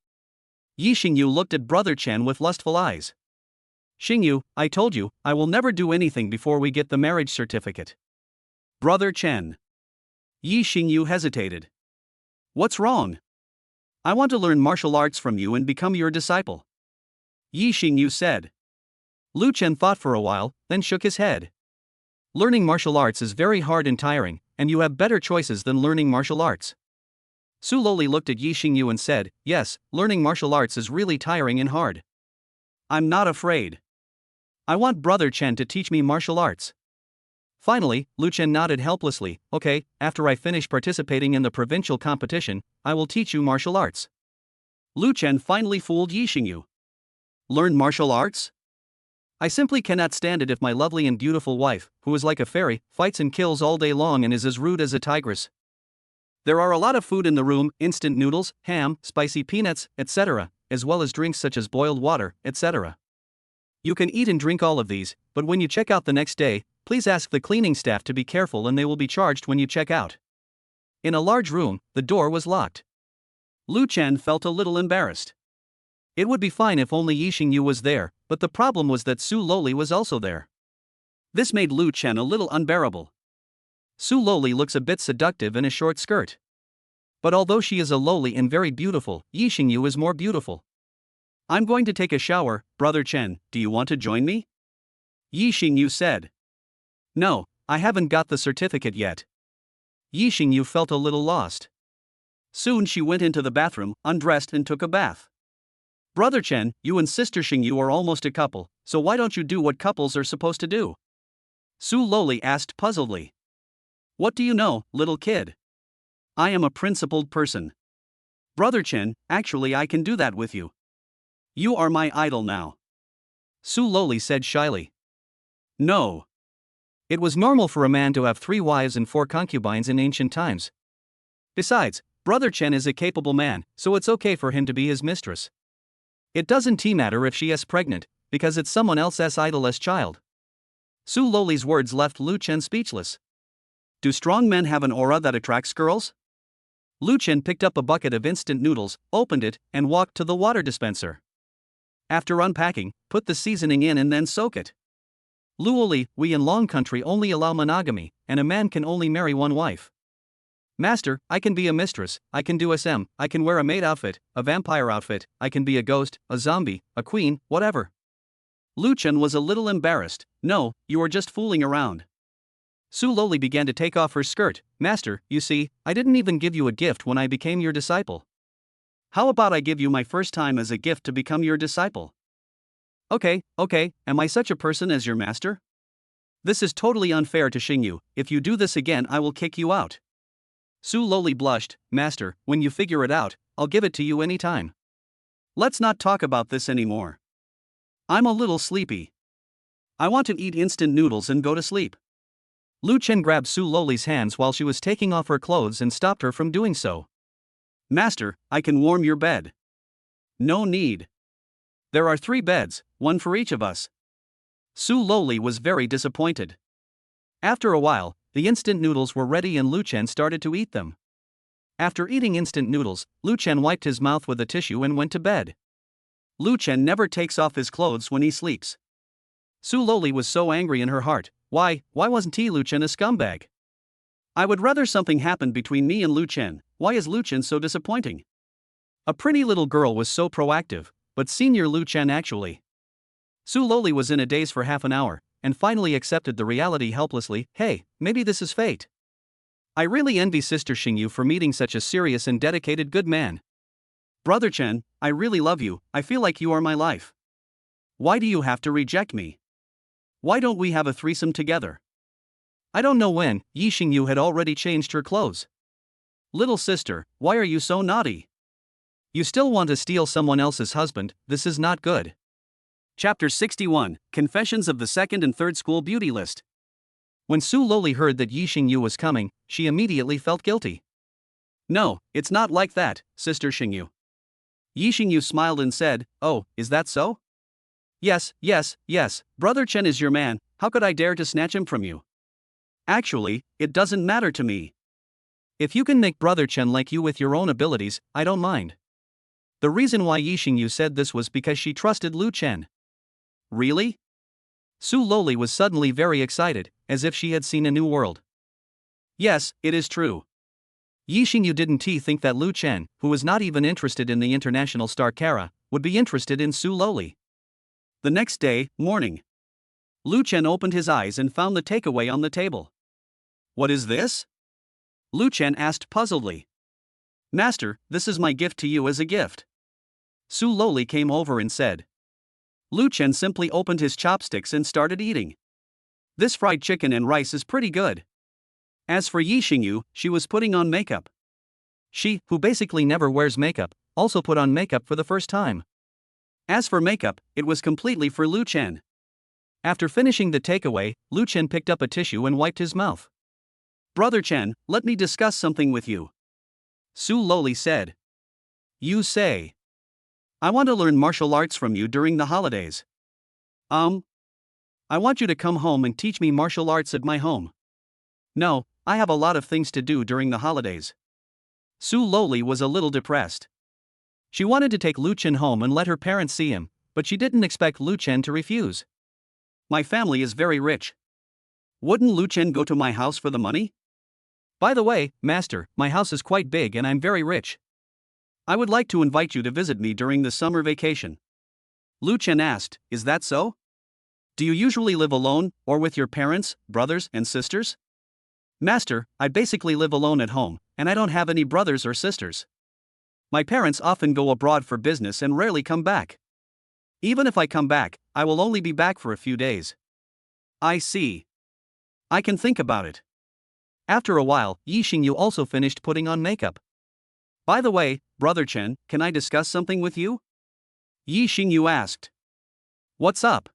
Yi Xingyu looked at Brother Chen with lustful eyes. "Xingyu, I told you, I will never do anything before we get the marriage certificate." "Brother Chen." Yi Xingyu hesitated. "What's wrong? I want to learn martial arts from you and become your disciple," Yi Xingyu said. Lu Chen thought for a while, then shook his head. "Learning martial arts is very hard and tiring, and you have better choices than learning martial arts." Su Loli looked at Yi Xingyu and said, "Yes, learning martial arts is really tiring and hard. I'm not afraid. I want Brother Chen to teach me martial arts." Finally, Lu Chen nodded helplessly. "Okay, after I finish participating in the provincial competition, I will teach you martial arts." Lu Chen finally fooled Yi Xingyu. "Learn martial arts? I simply cannot stand it if my lovely and beautiful wife, who is like a fairy, fights and kills all day long and is as rude as a tigress." "There are a lot of food in the room, instant noodles, ham, spicy peanuts, etc., as well as drinks such as boiled water, etc. You can eat and drink all of these, but when you check out the next day, please ask the cleaning staff to be careful and they will be charged when you check out." In a large room, the door was locked. Lu Chen felt a little embarrassed. It would be fine if only Yi Xingyu was there, but the problem was that Su Loli was also there. This made Lu Chen a little unbearable. Su Loli looks a bit seductive in a short skirt. But although she is a loli and very beautiful, Yi Xingyu is more beautiful. I'm going to take a shower, Brother Chen, do you want to join me? Yi Xingyu said. No, I haven't got the certificate yet. Yi Xingyu felt a little lost. Soon she went into the bathroom, undressed and took a bath. Brother Chen, you and Sister Xingyu are almost a couple, so why don't you do what couples are supposed to do? Su Loli asked puzzledly. What do you know, little kid? I am a principled person. Brother Chen, actually I can do that with you. You are my idol now. Su Loli said shyly. No. It was normal for a man to have 3 wives and 4 concubines in ancient times. Besides, Brother Chen is a capable man, so it's okay for him to be his mistress. It doesn't matter if she is pregnant, because it's someone else's idol's child. Su Loli's words left Lu Chen speechless. Do strong men have an aura that attracts girls? Lu Chen picked up a bucket of instant noodles, opened it, and walked to the water dispenser. After unpacking, put the seasoning in and then soak it. Luoli, we in Long Country only allow monogamy, and a man can only marry 1 wife. Master, I can be a mistress, I can do SM, I can wear a maid outfit, a vampire outfit, I can be a ghost, a zombie, a queen, whatever. Lu Chen was a little embarrassed. No, you are just fooling around. Su Loli began to take off her skirt. Master, you see, I didn't even give you a gift when I became your disciple. How about I give you my first time as a gift to become your disciple? Okay, am I such a person as your master? This is totally unfair to Xingyu. If you do this again I will kick you out. Su Loli blushed. Master, when you figure it out, I'll give it to you anytime. Let's not talk about this anymore. I'm a little sleepy. I want to eat instant noodles and go to sleep. Lu Chen grabbed Su Loli's hands while she was taking off her clothes and stopped her from doing so. Master, I can warm your bed. No need. There are 3 beds, 1 for each of us. Su Loli was very disappointed. After a while, the instant noodles were ready and Lu Chen started to eat them. After eating instant noodles, Lu Chen wiped his mouth with a tissue and went to bed. Lu Chen never takes off his clothes when he sleeps. Su Loli was so angry in her heart. Why wasn't Lu Chen a scumbag? I would rather something happened between me and Lu Chen. Why is Lu Chen so disappointing? A pretty little girl was so proactive, but Senior Lu Chen actually. Su Loli was in a daze for half an hour, and finally accepted the reality helplessly. Hey, maybe this is fate. I really envy Sister Xingyu for meeting such a serious and dedicated good man. Brother Chen, I really love you, I feel like you are my life. Why do you have to reject me? Why don't we have a threesome together? I don't know when. Yi Xingyu had already changed her clothes. Little sister, why are you so naughty? You still want to steal someone else's husband, this is not good. Chapter 61, Confessions of the Second and Third School Beauty List. When Su Loli heard that Yi Xingyu was coming, she immediately felt guilty. No, it's not like that, Sister Xingyu. Yi Xingyu smiled and said, oh, is that so? Yes, Brother Chen is your man, how could I dare to snatch him from you? Actually, it doesn't matter to me. If you can make Brother Chen like you with your own abilities, I don't mind. The reason why Yi Xingyu said this was because she trusted Lu Chen. Really? Su Loli was suddenly very excited, as if she had seen a new world. Yes, it is true. Yi Xingyu didn't think that Lu Chen, who was not even interested in the international star Kara, would be interested in Su Loli. The next day, morning. Lu Chen opened his eyes and found the takeaway on the table. What is this? Lu Chen asked puzzledly. Master, this is my gift to you as a gift. Su Loli came over and said. Lu Chen simply opened his chopsticks and started eating. This fried chicken and rice is pretty good. As for Yi Xingyu, she was putting on makeup. She, who basically never wears makeup, also put on makeup for the first time. As for makeup, it was completely for Lu Chen. After finishing the takeaway, Lu Chen picked up a tissue and wiped his mouth. Brother Chen, let me discuss something with you. Su Loli said. You say. I want to learn martial arts from you during the holidays. I want you to come home and teach me martial arts at my home. No, I have a lot of things to do during the holidays. Su Loli was a little depressed. She wanted to take Lu Chen home and let her parents see him, but she didn't expect Lu Chen to refuse. My family is very rich. Wouldn't Lu Chen go to my house for the money? By the way, Master, my house is quite big and I'm very rich. I would like to invite you to visit me during the summer vacation. Lu Chen asked, is that so? Do you usually live alone, or with your parents, brothers, and sisters? Master, I basically live alone at home, and I don't have any brothers or sisters. My parents often go abroad for business and rarely come back. Even if I come back, I will only be back for a few days. I see. I can think about it. After a while, Yi Xingyu also finished putting on makeup. By the way, Brother Chen, can I discuss something with you? Yi Xingyu asked. What's up?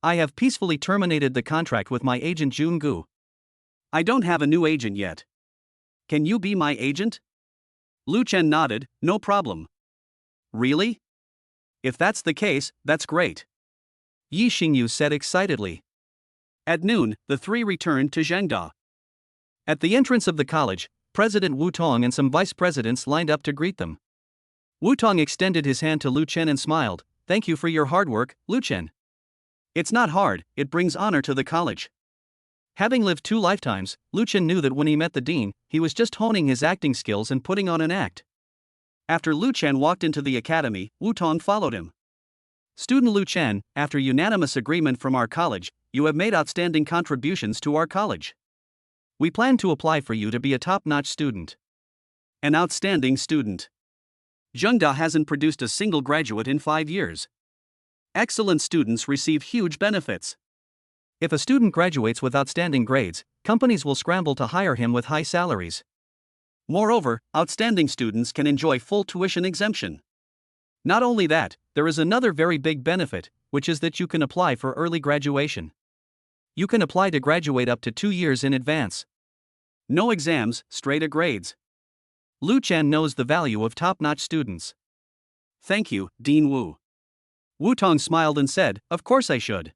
I have peacefully terminated the contract with my agent Jun Gu. I don't have a new agent yet. Can you be my agent? Lu Chen nodded, no problem. Really? If that's the case, that's great. Yi Xingyu said excitedly. At noon, the three returned to Zhengda. At the entrance of the college, President Wu Tong and some vice presidents lined up to greet them. Wu Tong extended his hand to Lu Chen and smiled, thank you for your hard work, Lu Chen. It's not hard, it brings honor to the college. Having lived 2 lifetimes, Lu Chen knew that when he met the dean, he was just honing his acting skills and putting on an act. After Lu Chen walked into the academy, Wu Tong followed him. Student Lu Chen, after unanimous agreement from our college, you have made outstanding contributions to our college. We plan to apply for you to be a top-notch student. An outstanding student. Zhengda hasn't produced a single graduate in 5 years. Excellent students receive huge benefits. If a student graduates with outstanding grades, companies will scramble to hire him with high salaries. Moreover, outstanding students can enjoy full tuition exemption. Not only that, there is another very big benefit, which is that you can apply for early graduation. You can apply to graduate up to 2 years in advance. No exams, straight A grades. Lu Chen knows the value of top-notch students. Thank you, Dean Wu. Wu Tong smiled and said, of course I should.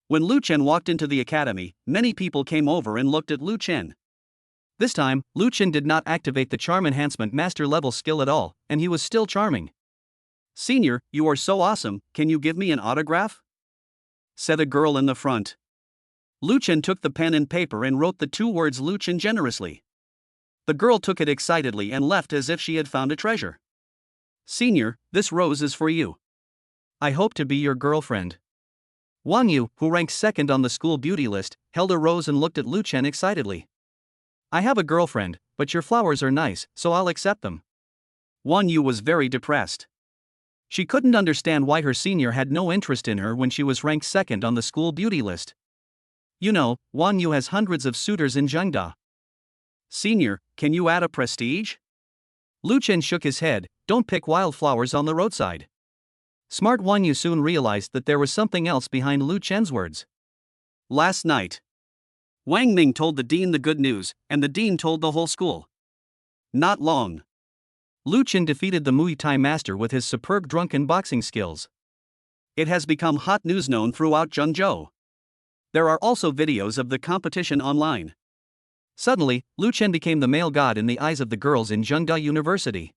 When Lu Chen walked into the academy, many people came over and looked at Lu Chen. This time, Lu Chen did not activate the charm enhancement master level skill at all, and he was still charming. Senior, you are so awesome, can you give me an autograph? Said a girl in the front. Lu Chen took the pen and paper and wrote the 2 words Lu Chen generously. The girl took it excitedly and left as if she had found a treasure. Senior, this rose is for you. I hope to be your girlfriend. Wang Yu, who ranked second on the school beauty list, held a rose and looked at Lu Chen excitedly. I have a girlfriend, but your flowers are nice, so I'll accept them. Wang Yu was very depressed. She couldn't understand why her senior had no interest in her when she was ranked second on the school beauty list. You know, Wang Yu has hundreds of suitors in Zhengda. Senior, can you add a prestige? Lu Chen shook his head, don't pick wildflowers on the roadside. Smart Wang Yu soon realized that there was something else behind Lu Chen's words. Last night, Wang Ming told the dean the good news, and the dean told the whole school. Not long. Lu Chen defeated the Muay Thai master with his superb drunken boxing skills. It has become hot news known throughout Zhengzhou. There are also videos of the competition online. Suddenly, Lu Chen became the male god in the eyes of the girls in Zhengda University.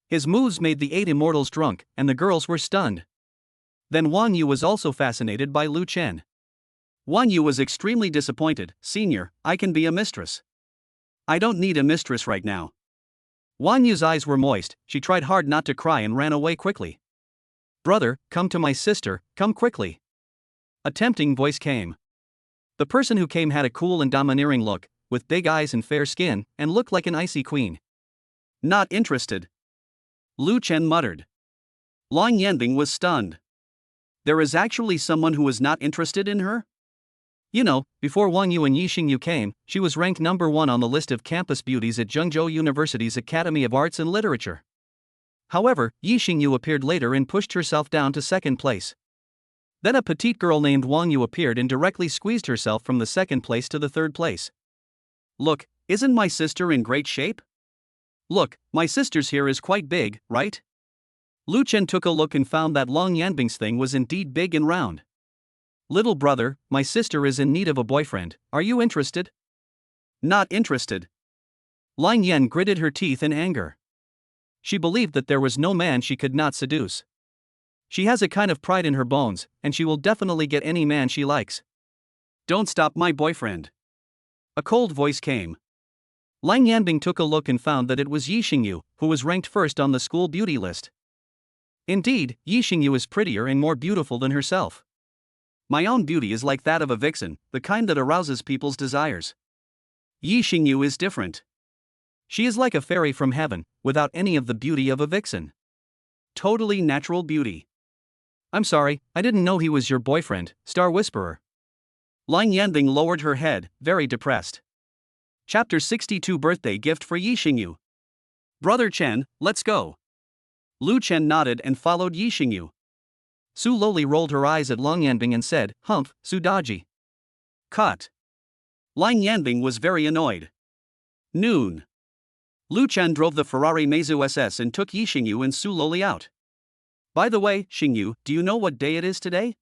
His moves made the 8 immortals drunk, and the girls were stunned. Then Wang Yu was also fascinated by Lu Chen. Wang Yu was extremely disappointed. Senior, I can be a mistress. I don't need a mistress right now. Wang Yu's eyes were moist, she tried hard not to cry and ran away quickly. Brother, come to my sister, come quickly. A tempting voice came. The person who came had a cool and domineering look, with big eyes and fair skin, and looked like an icy queen. Not interested. Lu Chen muttered. Long Yanbing was stunned. There is actually someone who is not interested in her? You know, before Wang Yu and Yi Xingyu came, she was ranked number 1 on the list of campus beauties at Zhengzhou University's Academy of Arts and Literature. However, Yi Xingyu appeared later and pushed herself down to 2nd place. Then a petite girl named Wang Yu appeared and directly squeezed herself from the 2nd place to the 3rd place. Look, isn't my sister in great shape? Look, my sister's hair is quite big, right? Lu Chen took a look and found that Long Yanbing's thing was indeed big and round. Little brother, my sister is in need of a boyfriend, are you interested? Not interested. Lang Yan gritted her teeth in anger. She believed that there was no man she could not seduce. She has a kind of pride in her bones, and she will definitely get any man she likes. Don't stop my boyfriend. A cold voice came. Lang Yanbing took a look and found that it was Yi Xingyu, who was ranked 1st on the school beauty list. Indeed, Yi Xingyu is prettier and more beautiful than herself. My own beauty is like that of a vixen, the kind that arouses people's desires. Yi Xingyu is different. She is like a fairy from heaven, without any of the beauty of a vixen. Totally natural beauty. I'm sorry, I didn't know he was your boyfriend, Star Whisperer. Lin Yanbing lowered her head, very depressed. Chapter 62 Birthday Gift for Yi Xingyu. Brother Chen, let's go. Lu Chen nodded and followed Yi Xingyu. Su Loli rolled her eyes at Lin Yanbing and said, "Humph, Su Daji." Cut. Lin Yanbing was very annoyed. Noon. Lu Chen drove the Ferrari Meizu SS and took Yi Xingyu and Su Loli out. By the way, Xingyu, do you know what day it is today?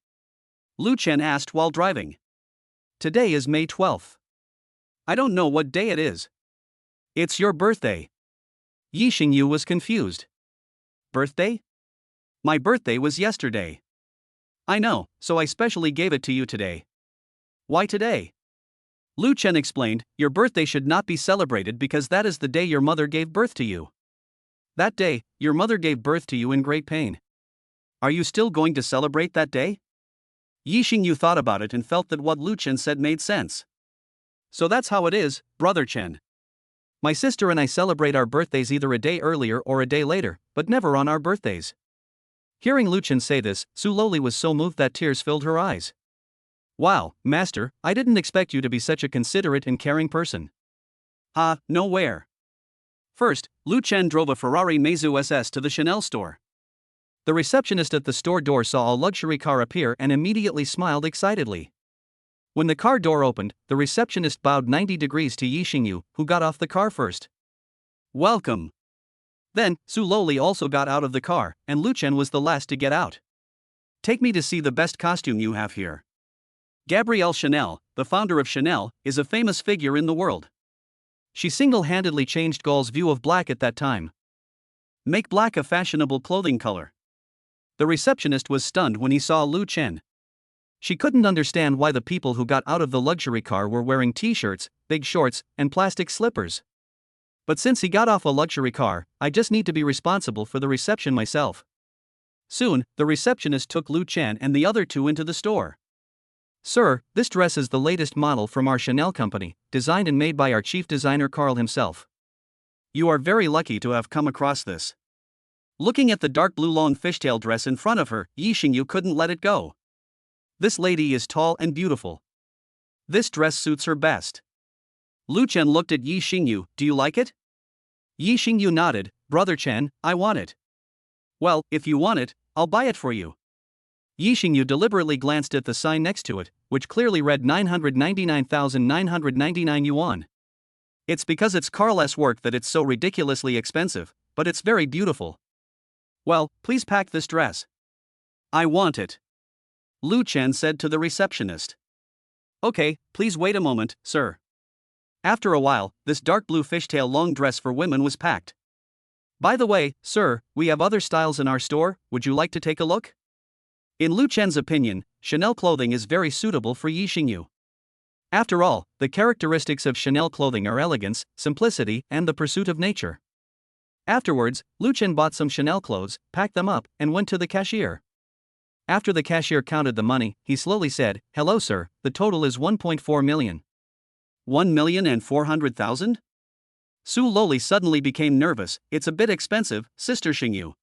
Lu Chen asked while driving. Today is May 12th. I don't know what day it is. It's your birthday. Yi Xingyu was confused. Birthday? My birthday was yesterday. I know, so I specially gave it to you today. Why today? Lu Chen explained, your birthday should not be celebrated because that is the day your mother gave birth to you. That day, your mother gave birth to you in great pain. Are you still going to celebrate that day? Yi Xingyu thought about it and felt that what Lu Chen said made sense. So that's how it is, Brother Chen. My sister and I celebrate our birthdays either a day earlier or a day later, but never on our birthdays. Hearing Lu Chen say this, Su Loli was so moved that tears filled her eyes. Wow, Master, I didn't expect you to be such a considerate and caring person. Nowhere. First, Lu Chen drove a Ferrari Meizu SS to the Chanel store. The receptionist at the store door saw a luxury car appear and immediately smiled excitedly. When the car door opened, the receptionist bowed 90 degrees to Yi Xingyu, who got off the car first. Welcome. Then, Su Loli also got out of the car, and Lu Chen was the last to get out. Take me to see the best costume you have here. Gabrielle Chanel, the founder of Chanel, is a famous figure in the world. She single-handedly changed Gaull's view of black at that time. Make black a fashionable clothing color. The receptionist was stunned when he saw Lu Chen. She couldn't understand why the people who got out of the luxury car were wearing t-shirts, big shorts, and plastic slippers. But since he got off a luxury car, I just need to be responsible for the reception myself. Soon, the receptionist took Lu Chen and the other two into the store. Sir, this dress is the latest model from our Chanel company, designed and made by our chief designer Carl himself. You are very lucky to have come across this. Looking at the dark blue long fishtail dress in front of her, Yi Xingyu couldn't let it go. This lady is tall and beautiful. This dress suits her best. Lu Chen looked at Yi Xingyu, do you like it? Yi Xingyu nodded, Brother Chen, I want it. Well, if you want it, I'll buy it for you. Yi Xingyu deliberately glanced at the sign next to it, which clearly read 999,999 yuan. It's because it's Carl's work that it's so ridiculously expensive, but it's very beautiful. Well, please pack this dress. I want it. Lu Chen said to the receptionist. Okay, please wait a moment, sir. After a while, this dark blue fishtail long dress for women was packed. By the way, sir, we have other styles in our store, would you like to take a look? In Lu Chen's opinion, Chanel clothing is very suitable for Yi Xingyu. After all, the characteristics of Chanel clothing are elegance, simplicity, and the pursuit of nature. Afterwards, Lu Chen bought some Chanel clothes, packed them up, and went to the cashier. After the cashier counted the money, he slowly said, Hello sir, the total is 1.4 million. 1,400,000? Su Loli suddenly became nervous, it's a bit expensive, Sister Xingyu.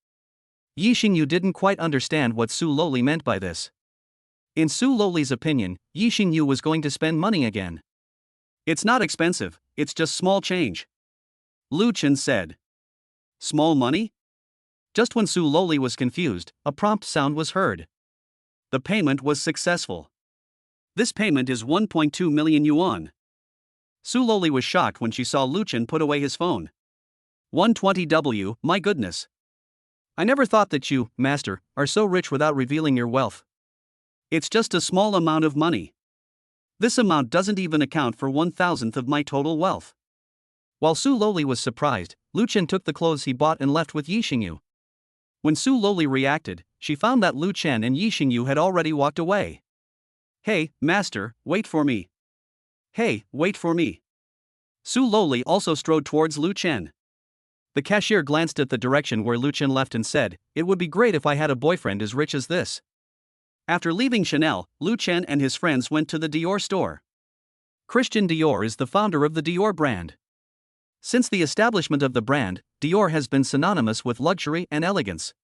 Yi Xingyu didn't quite understand what Su Loli meant by this. In Su Loli's opinion, Yi Xingyu was going to spend money again. It's not expensive, it's just small change. Lu Chen said. Small money? Just when Su Loli was confused, a prompt sound was heard. The payment was successful. This payment is 1.2 million yuan. Su Loli was shocked when she saw Lu Chen put away his phone. 120W, my goodness. I never thought that you, master, are so rich without revealing your wealth. It's just a small amount of money. This amount doesn't even account for 1,000th of my total wealth. While Su Loli was surprised, Lu Chen took the clothes he bought and left with Yi Xingyu. When Su Loli reacted, she found that Lu Chen and Yi Xingyu had already walked away. Hey, master, wait for me. Hey, wait for me. Su Loli also strode towards Lu Chen. The cashier glanced at the direction where Lu Chen left and said, "It would be great if I had a boyfriend as rich as this." After leaving Chanel, Lu Chen and his friends went to the Dior store. Christian Dior is the founder of the Dior brand. Since the establishment of the brand, Dior has been synonymous with luxury and elegance.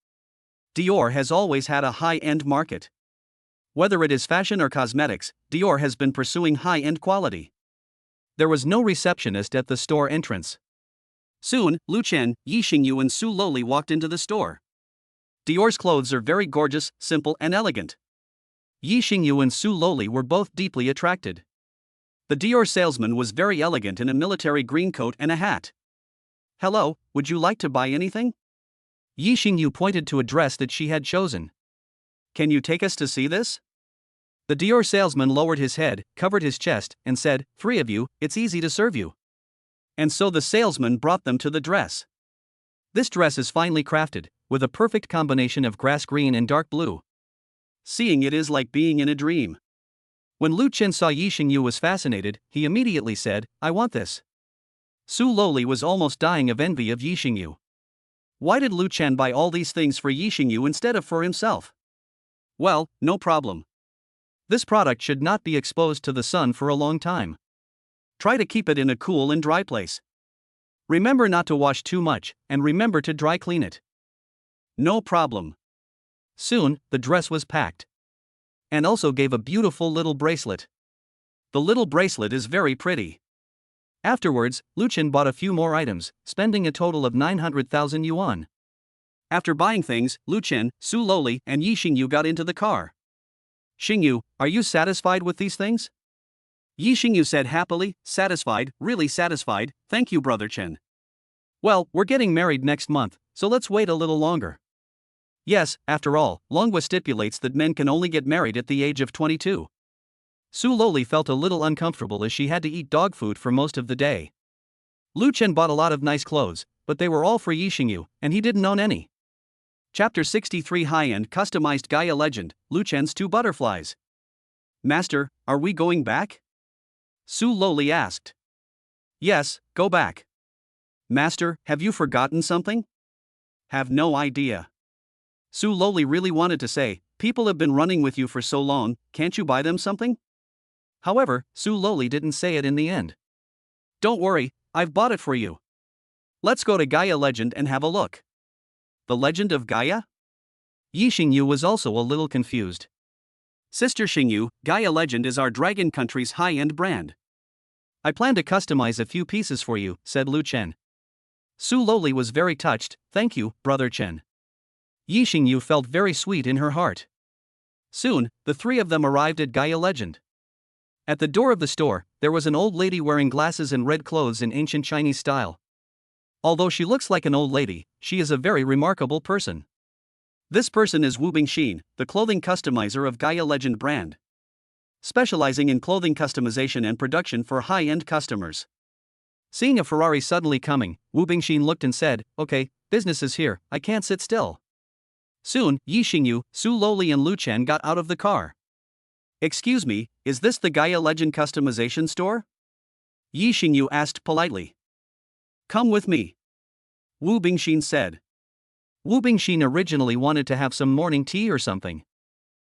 Dior has always had a high-end market. Whether it is fashion or cosmetics, Dior has been pursuing high-end quality. There was no receptionist at the store entrance. Soon, Lu Chen, Yi Xingyu and Su Loli walked into the store. Dior's clothes are very gorgeous, simple and elegant. Yi Xingyu and Su Loli were both deeply attracted. The Dior salesman was very elegant in a military green coat and a hat. "Hello, would you like to buy anything?" Yi Xingyu pointed to a dress that she had chosen. "Can you take us to see this?" The Dior salesman lowered his head, covered his chest, and said, "Three of you, it's easy to serve you." And so the salesman brought them to the dress. This dress is finely crafted, with a perfect combination of grass green and dark blue. Seeing it is like being in a dream. When Lu Chen saw Yi Xingyu was fascinated, he immediately said, "I want this." Su Loli was almost dying of envy of Yi Xingyu. Why did Lu Chen buy all these things for Yi Xingyu instead of for himself? Well, no problem. This product should not be exposed to the sun for a long time. Try to keep it in a cool and dry place. Remember not to wash too much, and remember to dry clean it. No problem. Soon, the dress was packed. And also gave a beautiful little bracelet. The little bracelet is very pretty. Afterwards, Lu Chen bought a few more items, spending a total of 900,000 yuan. After buying things, Lu Chen, Su Loli, and Yi Xingyu got into the car. "Xingyu, are you satisfied with these things?" Yi Xingyu said happily, "Satisfied, really satisfied, thank you, Brother Chen." "Well, we're getting married next month, so let's wait a little longer." Yes, after all, Longwa stipulates that men can only get married at the age of 22. Su Loli felt a little uncomfortable as she had to eat dog food for most of the day. Lu Chen bought a lot of nice clothes, but they were all for Yi Xingyu, and he didn't own any. Chapter 63 High-End Customized Gaia Legend, Lu Chen's Two Butterflies. "Master, are we going back?" Su Loli asked. "Yes, go back." "Master, have you forgotten something?" "Have no idea." Su Loli really wanted to say, "People have been running with you for so long, can't you buy them something?" However, Su Loli didn't say it in the end. "Don't worry, I've bought it for you. Let's go to Gaia Legend and have a look." "The Legend of Gaia?" Yi Xingyu was also a little confused. "Sister Xingyu, Gaia Legend is our Dragon Country's high-end brand. I plan to customize a few pieces for you," said Lu Chen. Su Loli was very touched. "Thank you, Brother Chen." Yi Xingyu felt very sweet in her heart. Soon, the three of them arrived at Gaia Legend. At the door of the store, there was an old lady wearing glasses and red clothes in ancient Chinese style. Although she looks like an old lady, she is a very remarkable person. This person is Wu Bingxin, the clothing customizer of Gaia Legend brand, specializing in clothing customization and production for high-end customers. Seeing a Ferrari suddenly coming, Wu Bingxin looked and said, "Okay, business is here, I can't sit still." Soon, Yi Xingyu, Su Loli and Lu Chen got out of the car. "Excuse me, is this the Gaia Legend customization store?" Yi Xingyu asked politely. "Come with me," Wu Bingxin said. Wu Bingxin originally wanted to have some morning tea or something.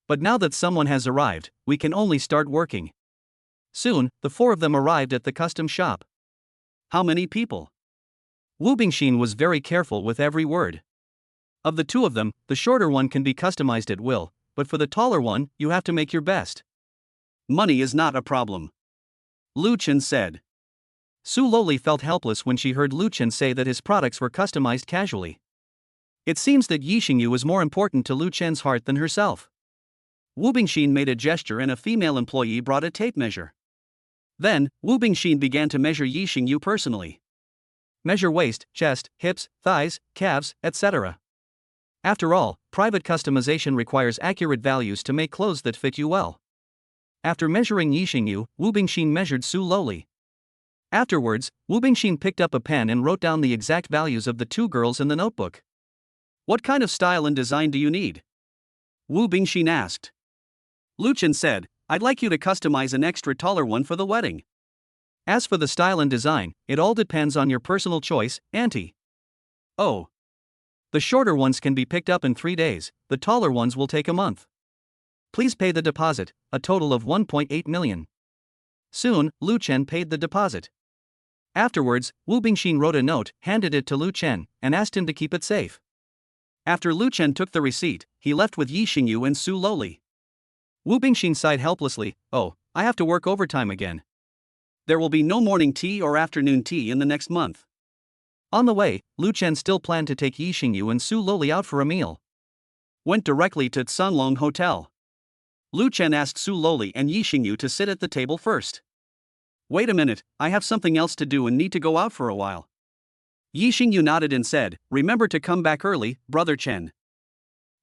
But now that someone has arrived, we can only start working. Soon, the four of them arrived at the custom shop. "How many people?" Wu Bingxin was very careful with every word. "Of the two of them, the shorter one can be customized at will, but for the taller one, you have to make your best." "Money is not a problem," Lu Chen said. Su Loli felt helpless when she heard Lu Chen say that his products were customized casually. It seems that Yi Xingyu was more important to Lu Chen's heart than herself. Wu Bingxin made a gesture and a female employee brought a tape measure. Then, Wu Bingxin began to measure Yi Xingyu personally. Measure waist, chest, hips, thighs, calves, etc. After all, private customization requires accurate values to make clothes that fit you well. After measuring Yi Xingyu, Wu Bingxin measured Su Loli. Afterwards, Wu Bingxin picked up a pen and wrote down the exact values of the two girls in the notebook. "What kind of style and design do you need?" Wu Bingxin asked. Lu Chen said, "I'd like you to customize an extra taller one for the wedding." As for the style and design, it all depends on your personal choice, Auntie. Oh. The shorter ones can be picked up in 3 days, the taller ones will take a month. Please pay the deposit, a total of 1.8 million. Soon, Lu Chen paid the deposit. Afterwards, Wu Bingxin wrote a note, handed it to Lu Chen, and asked him to keep it safe. After Lu Chen took the receipt, he left with Yi Xingyu and Su Loli. Wu Bingxin sighed helplessly, "Oh, I have to work overtime again. There will be no morning tea or afternoon tea in the next month." On the way, Lu Chen still planned to take Yi Xingyu and Su Loli out for a meal. Went directly to Sanlong Hotel. Lu Chen asked Su Loli and Yi Xingyu to sit at the table first. "Wait a minute, I have something else to do and need to go out for a while." Yi Xingyu nodded and said, "Remember to come back early, Brother Chen."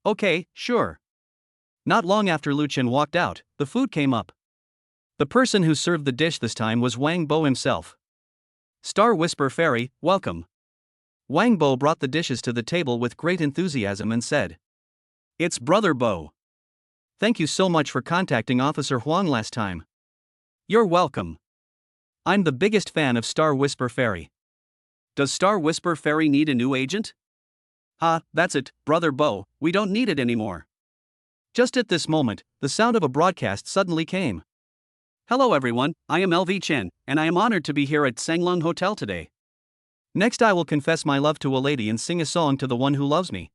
"Okay, sure." Not long after Lu Chen walked out, the food came up. The person who served the dish this time was Wang Bo himself. "Star Whisper Fairy, welcome." Wang Bo brought the dishes to the table with great enthusiasm and said, "It's Brother Bo. Thank you so much for contacting Officer Huang last time." "You're welcome. I'm the biggest fan of Star Whisper Fairy." "Does Star Whisper Fairy need a new agent?" That's it, Brother Bo, we don't need it anymore." Just at this moment, the sound of a broadcast suddenly came. "Hello everyone, I am LV Chen, and I am honored to be here at Sanglong Hotel today. Next I will confess my love to a lady and sing a song to the one who loves me."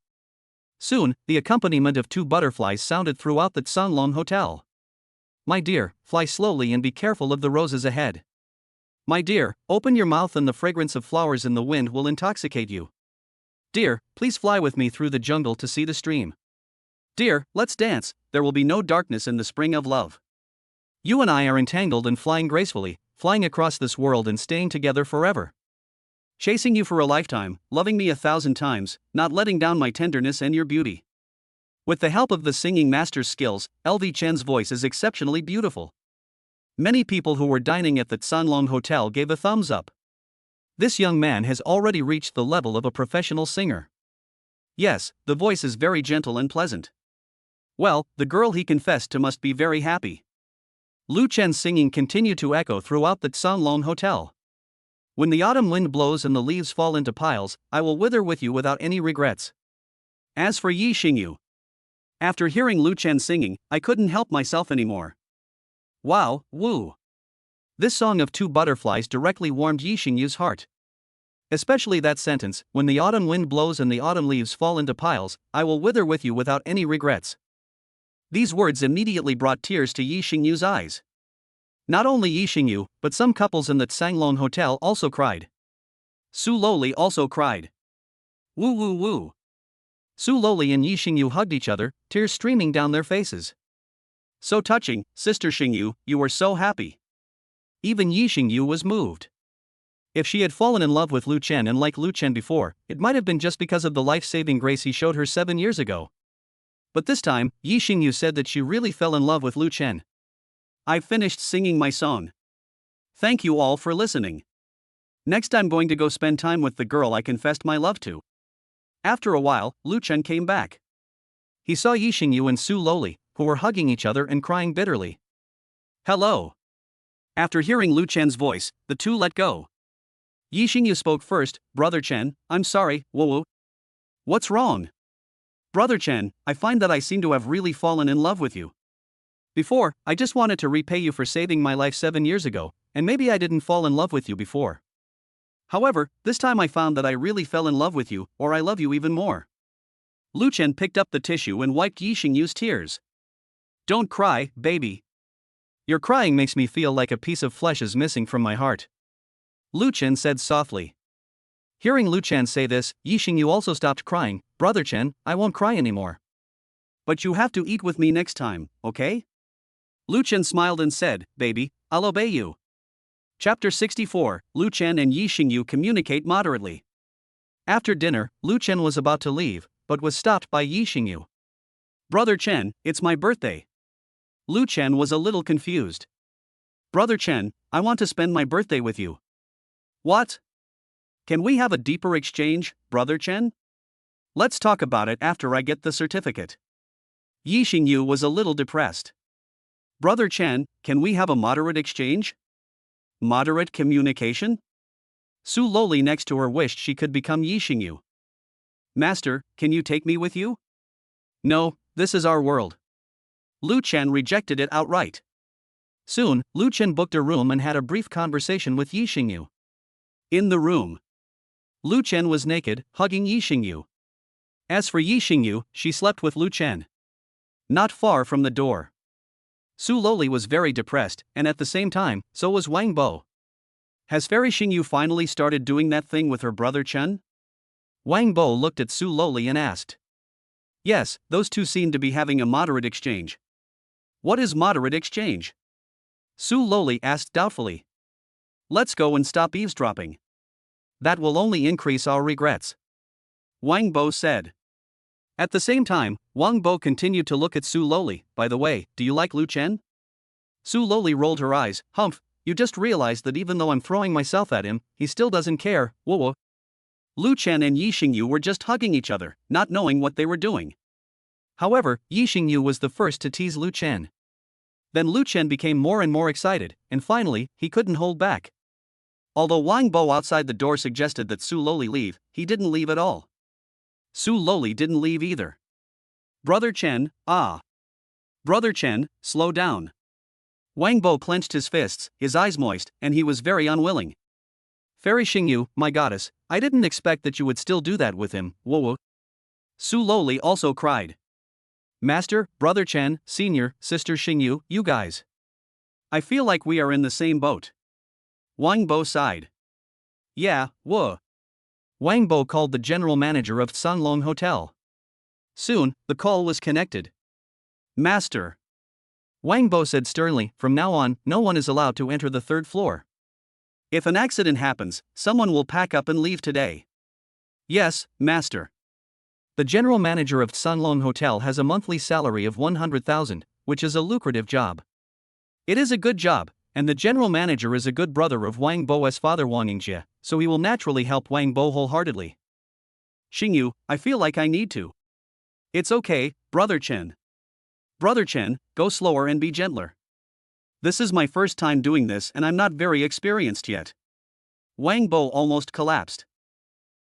Soon, the accompaniment of 2 butterflies sounded throughout the Sanglong Hotel. "My dear, fly slowly and be careful of the roses ahead. My dear, open your mouth and the fragrance of flowers in the wind will intoxicate you. Dear, please fly with me through the jungle to see the stream. Dear, let's dance, there will be no darkness in the spring of love. You and I are entangled and flying gracefully, flying across this world and staying together forever. Chasing you for a lifetime, loving me 1,000 times, not letting down my tenderness and your beauty." With the help of the singing master's skills, LV Chen's voice is exceptionally beautiful. Many people who were dining at the Sanlong Hotel gave a thumbs up. This young man has already reached the level of a professional singer. Yes, the voice is very gentle and pleasant. Well, the girl he confessed to must be very happy. Lu Chen's singing continued to echo throughout the Sanlong Hotel. "When the autumn wind blows and the leaves fall into piles, I will wither with you without any regrets." As for Yi Xingyu, after hearing Lu Chen singing, I couldn't help myself anymore. Wow, woo. This song of 2 butterflies directly warmed Yi Xingyu's heart. Especially that sentence, "When the autumn wind blows and the autumn leaves fall into piles, I will wither with you without any regrets." These words immediately brought tears to Yi Xingyu's eyes. Not only Yi Xingyu, but some couples in the Sanglong Hotel also cried. Su Loli also cried. Woo woo woo. Su Loli and Yi Xingyu hugged each other, tears streaming down their faces. "So touching, Sister Xingyu, you were so happy." Even Yi Xingyu was moved. If she had fallen in love with Lu Chen and liked Lu Chen before, it might have been just because of the life-saving grace he showed her 7 years ago. But this time, Yi Xingyu said that she really fell in love with Lu Chen. "I finished singing my song. Thank you all for listening. Next I'm going to go spend time with the girl I confessed my love to." After a while, Lu Chen came back. He saw Yi Xingyu and Su Loli, who were hugging each other and crying bitterly. "Hello." After hearing Lu Chen's voice, the two let go. Yi Xingyu spoke first, "Brother Chen, I'm sorry, woo. What's wrong?" "Brother Chen, I find that I seem to have really fallen in love with you. Before, I just wanted to repay you for saving my life 7 years ago, and maybe I didn't fall in love with you before. However, this time I found that I really fell in love with you, or I love you even more." Lu Chen picked up the tissue and wiped Yi Xingyu's tears. "Don't cry, baby. Your crying makes me feel like a piece of flesh is missing from my heart," Lu Chen said softly. Hearing Lu Chen say this, Yi Xingyu also stopped crying. "Brother Chen, I won't cry anymore. But you have to eat with me next time, okay?" Lu Chen smiled and said, "Baby, I'll obey you." Chapter 64, Lu Chen and Yi Xingyu communicate moderately. After dinner, Lu Chen was about to leave, but was stopped by Yi Xingyu. "Brother Chen, it's my birthday." Lu Chen was a little confused. "Brother Chen, I want to spend my birthday with you." "What? Can we have a deeper exchange, Brother Chen? Let's talk about it after I get the certificate." Yi Xingyu was a little depressed. "Brother Chen, can we have a moderate exchange? Moderate communication?" Su Loli next to her wished she could become Yi Xingyu. Master, can you take me with you? No, this is our world. Lu Chen rejected it outright. Soon, Lu Chen booked a room and had a brief conversation with Yi Xingyu. In the room, Lu Chen was naked, hugging Yi Xingyu. As for Yi Xingyu, she slept with Lu Chen. not far from the door. Su Loli was very depressed, and at the same time, so was Wang Bo. Has Fairy Xingyu finally started doing that thing with her brother Chen? Wang Bo looked at Su Loli and asked. Yes, those two seem to be having a moderate exchange. What is moderate exchange? Su Loli asked doubtfully. Let's go and stop eavesdropping. That will only increase our regrets, Wang Bo said. At the same time, Wang Bo continued to look at Su Loli. By the way, do you like Lu Chen? Su Loli rolled her eyes. Humph, you just realized that even though I'm throwing myself at him, he still doesn't care. Whoa. Lu Chen and Yi Xingyu were just hugging each other, not knowing what they were doing. However, Yi Xingyu was the first to tease Lu Chen. Then Lu Chen became more and more excited, and finally, he couldn't hold back. Although Wang Bo outside the door suggested that Su Loli leave, he didn't leave at all. Su Loli didn't leave either. Brother Chen, ah. Brother Chen, slow down. Wang Bo clenched his fists, his eyes moist, and he was very unwilling. Fairy Xingyu, my goddess, I didn't expect that you would still do that with him. Whoa. Su Loli also cried. Master, Brother Chen, Senior, Sister Xingyu, you guys. I feel like we are in the same boat. Wang Bo sighed. Yeah, whoa. Wang Bo called the general manager of Sanlong Hotel. Soon, the call was connected. Master. Wang Bo said sternly, from now on, no one is allowed to enter the third floor. If an accident happens, someone will pack up and leave today. Yes, Master. The general manager of Sanlong Hotel has a monthly salary of 100,000, which is a lucrative job. It is a good job, and the general manager is a good brother of Wang Bo's father Wang Yingjie, so he will naturally help Wang Bo wholeheartedly. Xingyu, I feel like I need to. It's okay, Brother Chen. Brother Chen, go slower and be gentler. This is my first time doing this and I'm not very experienced yet. Wang Bo almost collapsed.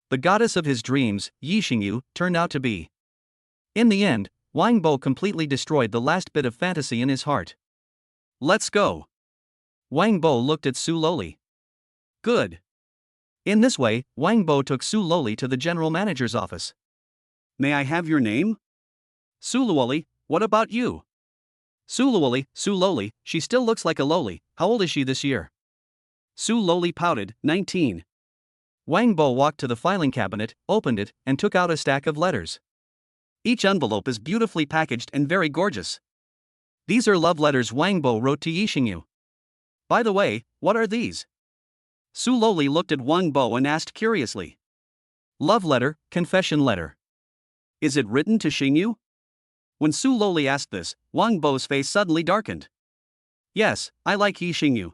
The goddess of his dreams, Yi Xingyu, turned out to be. In the end, Wang Bo completely destroyed the last bit of fantasy in his heart. Let's go. Wang Bo looked at Su Loli. Good. In this way, Wang Bo took Su Loli to the general manager's office. May I have your name? Su Loli, what about you? Su Loli, she still looks like a loli. How old is she this year? Su Loli pouted, 19. Wang Bo walked to the filing cabinet, opened it, and took out a stack of letters. Each envelope is beautifully packaged and very gorgeous. These are love letters Wang Bo wrote to Yi Xingyu. By the way, what are these? Su Loli looked at Wang Bo and asked curiously. Love letter, confession letter. Is it written to Xingyu? When Su Loli asked this, Wang Bo's face suddenly darkened. Yes, I like Yi Xingyu.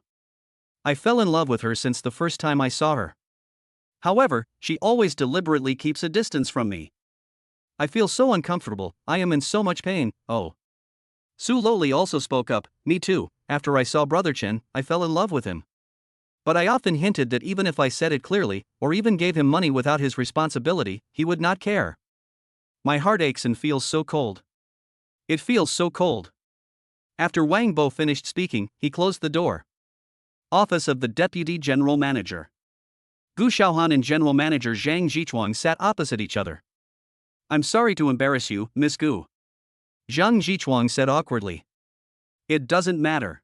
I fell in love with her since the first time I saw her. However, she always deliberately keeps a distance from me. I feel so uncomfortable, I am in so much pain, oh. Su Loli also spoke up, me too, after I saw Brother Chen, I fell in love with him. But I often hinted that even if I said it clearly, or even gave him money without his responsibility, he would not care. My heart aches and feels so cold. It feels so cold. After Wang Bo finished speaking, he closed the door. Office of the Deputy General Manager. Gu Xiaohan and General Manager Zhang Jichuang sat opposite each other. I'm sorry to embarrass you, Miss Gu. Zhang Jichuang said awkwardly. It doesn't matter.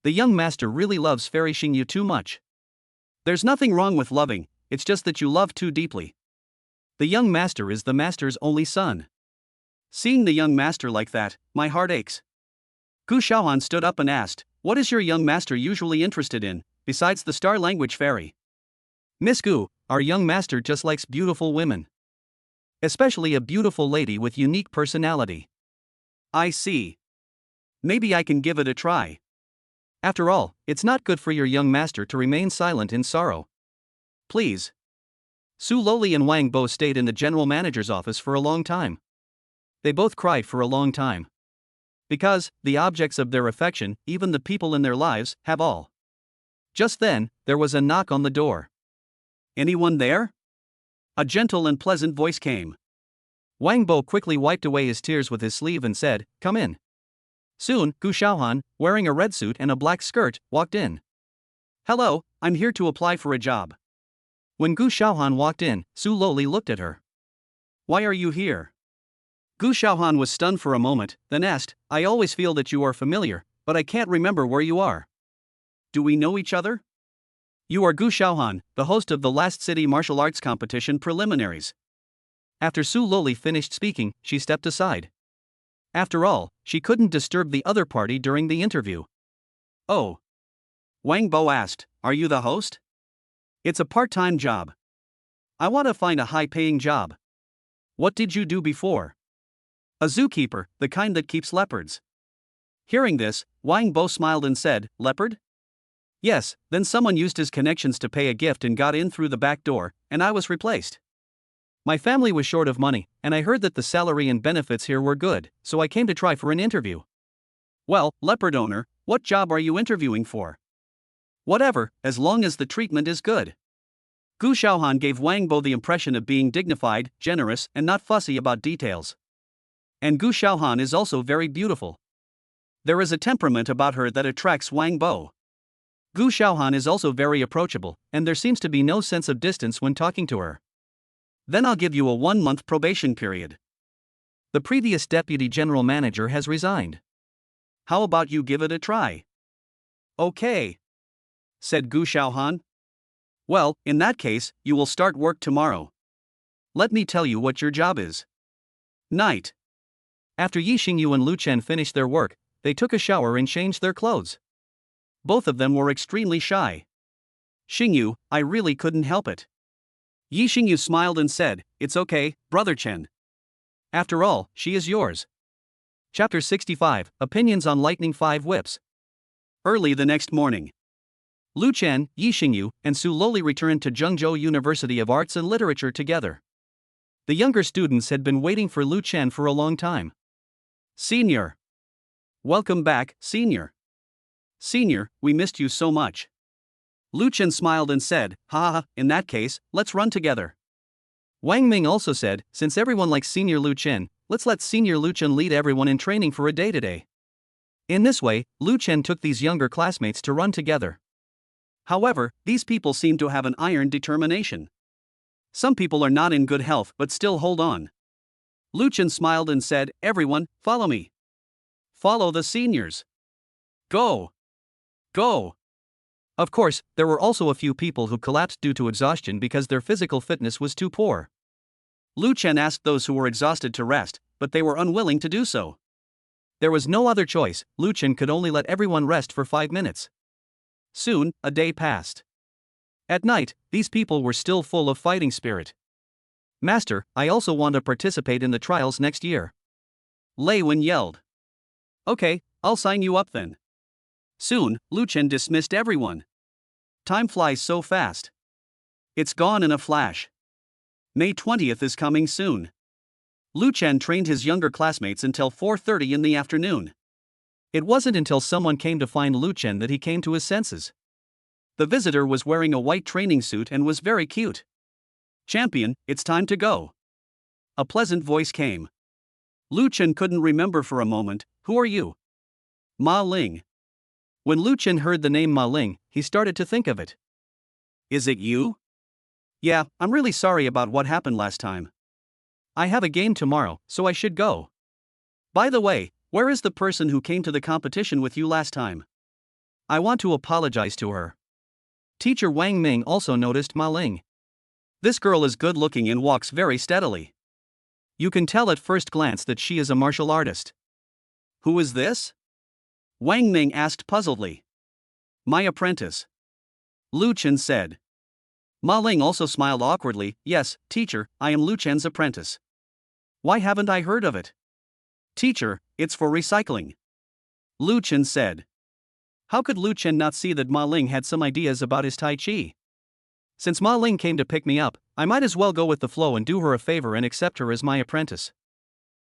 The young master really loves Fairy Xingyu too much. There's nothing wrong with loving, it's just that you love too deeply. The young master is the master's only son. Seeing the young master like that, my heart aches. Gu Xiaohan stood up and asked, what is your young master usually interested in, besides the star language fairy? Miss Gu, our young master just likes beautiful women. Especially a beautiful lady with unique personality. I see. Maybe I can give it a try. After all, it's not good for your young master to remain silent in sorrow. Please. Su Loli and Wang Bo stayed in the general manager's office for a long time. They both cried for a long time. Because, the objects of their affection, even the people in their lives, have all. Just then, there was a knock on the door. Anyone there? A gentle and pleasant voice came. Wang Bo quickly wiped away his tears with his sleeve and said, "Come in." Soon, Gu Xiaohan, wearing a red suit and a black skirt, walked in. Hello, I'm here to apply for a job. When Gu Xiaohan walked in, Su Loli looked at her. Why are you here? Gu Xiaohan was stunned for a moment, then asked, I always feel that you are familiar, but I can't remember where you are. Do we know each other? You are Gu Xiaohan, the host of the last city martial arts competition preliminaries. After Su Loli finished speaking, she stepped aside. After all, she couldn't disturb the other party during the interview. Oh. Wang Bo asked, Are you the host? It's a part-time job. I want to find a high-paying job. What did you do before? A zookeeper, the kind that keeps leopards. Hearing this, Wang Bo smiled and said, Leopard? Yes, then someone used his connections to pay a gift and got in through the back door, and I was replaced. My family was short of money, and I heard that the salary and benefits here were good, so I came to try for an interview. Well, leopard owner, what job are you interviewing for? Whatever, as long as the treatment is good. Gu Xiaohan gave Wang Bo the impression of being dignified, generous, and not fussy about details. And Gu Xiaohan is also very beautiful. There is a temperament about her that attracts Wang Bo. Gu Xiaohan is also very approachable, and there seems to be no sense of distance when talking to her. Then I'll give you a 1-month probation period. The previous deputy general manager has resigned. How about you give it a try? Okay, said Gu Xiaohan. Well, in that case, you will start work tomorrow. Let me tell you what your job is. Night. After Yi Xingyu and Lu Chen finished their work, they took a shower and changed their clothes. Both of them were extremely shy. Xingyu, I really couldn't help it. Yi Xingyu smiled and said, It's okay, brother Chen. After all, she is yours. Chapter 65, Opinions on Lightning 5 Whips. Early the next morning, Lu Chen, Yi Xingyu, and Su Loli returned to Zhengzhou University of Arts and Literature together. The younger students had been waiting for Lu Chen for a long time. Senior. Welcome back, Senior. Senior, we missed you so much. Lu Chen smiled and said, Ha, in that case, let's run together. Wang Ming also said, since everyone likes Senior Lu Chen, let's let Senior Lu Chen lead everyone in training for a day-to-day. In this way, Lu Chen took these younger classmates to run together. However, these people seem to have an iron determination. Some people are not in good health but still hold on. Lu Chen smiled and said, Everyone, follow me. Follow the seniors. Go. Go. Of course, there were also a few people who collapsed due to exhaustion because their physical fitness was too poor. Lu Chen asked those who were exhausted to rest, but they were unwilling to do so. There was no other choice, Lu Chen could only let everyone rest for 5 minutes. Soon, a day passed. At night, these people were still full of fighting spirit. Master, I also want to participate in the trials next year. Lei Wen yelled. Okay, I'll sign you up then. Soon, Lu Chen dismissed everyone. Time flies so fast. It's gone in a flash. May 20th is coming soon. Lu Chen trained his younger classmates until 4:30 in the afternoon. It wasn't until someone came to find Lu Chen that he came to his senses. The visitor was wearing a white training suit and was very cute. Champion, it's time to go. A pleasant voice came. Lu Chen couldn't remember for a moment. Who are you? Ma Ling. When Lu Chen heard the name Ma Ling, he started to think of it. Is it you? Yeah, I'm really sorry about what happened last time. I have a game tomorrow, so I should go. By the way, where is the person who came to the competition with you last time? I want to apologize to her. Teacher Wang Ming also noticed Ma Ling. This girl is good looking and walks very steadily. You can tell at first glance that she is a martial artist. Who is this? Wang Ming asked puzzledly. My apprentice. Lu Chen said. Ma Ling also smiled awkwardly. Yes, teacher, I am Lu Chen's apprentice. Why haven't I heard of it? Teacher, it's for recycling. Lu Chen said. How could Lu Chen not see that Ma Ling had some ideas about his Tai Chi? Since Ma Ling came to pick me up, I might as well go with the flow and do her a favor and accept her as my apprentice.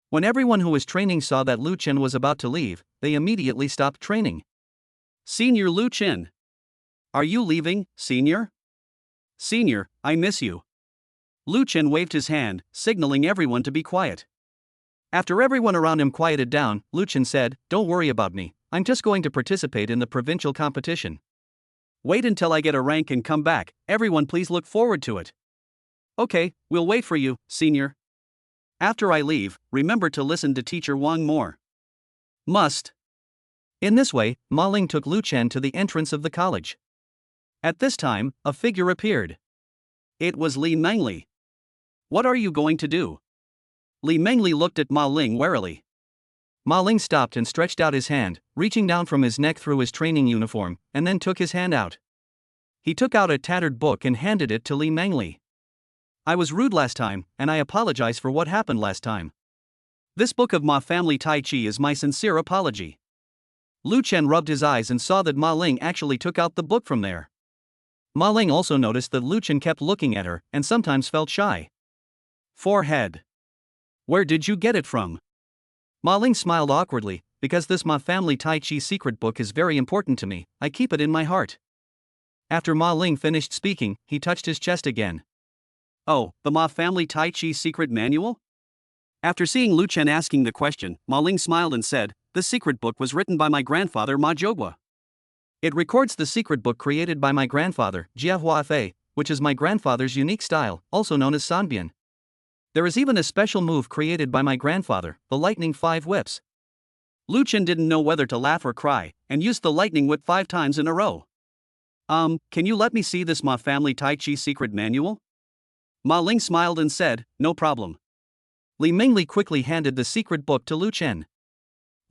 When everyone who was training saw that Lu Chen was about to leave, they immediately stopped training. Senior Lu Chen. Are you leaving, Senior? Senior, I miss you. Lu Chen waved his hand, signaling everyone to be quiet. After everyone around him quieted down, Lu Chen said, "Don't worry about me, I'm just going to participate in the provincial competition. Wait until I get a rank and come back, everyone please look forward to it." "Okay, we'll wait for you, senior. After I leave, remember to listen to Teacher Wang more." Must. In this way, Ma Ling took Lu Chen to the entrance of the college. At this time, a figure appeared. It was Li Mengli. "What are you going to do?" Li Mengli looked at Ma Ling warily. Ma Ling stopped and stretched out his hand, reaching down from his neck through his training uniform, and then took his hand out. He took out a tattered book and handed it to Li Mengli. "I was rude last time, and I apologize for what happened last time. This book of Ma family Tai Chi is my sincere apology." Lu Chen rubbed his eyes and saw that Ma Ling actually took out the book from there. Ma Ling also noticed that Lu Chen kept looking at her and sometimes felt shy. Forehead. "Where did you get it from?" Ma Ling smiled awkwardly, "Because this Ma family Tai Chi secret book is very important to me, I keep it in my heart." After Ma Ling finished speaking, he touched his chest again. "Oh, the Ma family Tai Chi secret manual?" After seeing Lu Chen asking the question, Ma Ling smiled and said, "The secret book was written by my grandfather Ma Jiugua. It records the secret book created by my grandfather, Jiahua Fei, which is my grandfather's unique style, also known as Sanbian. There is even a special move created by my grandfather, the lightning 5 whips." Lu Chen didn't know whether to laugh or cry, and used the lightning whip 5 times in a row. Can you let me see this Ma family Tai Chi secret manual?" Ma Ling smiled and said, "No problem." Li Mengli quickly handed the secret book to Lu Chen.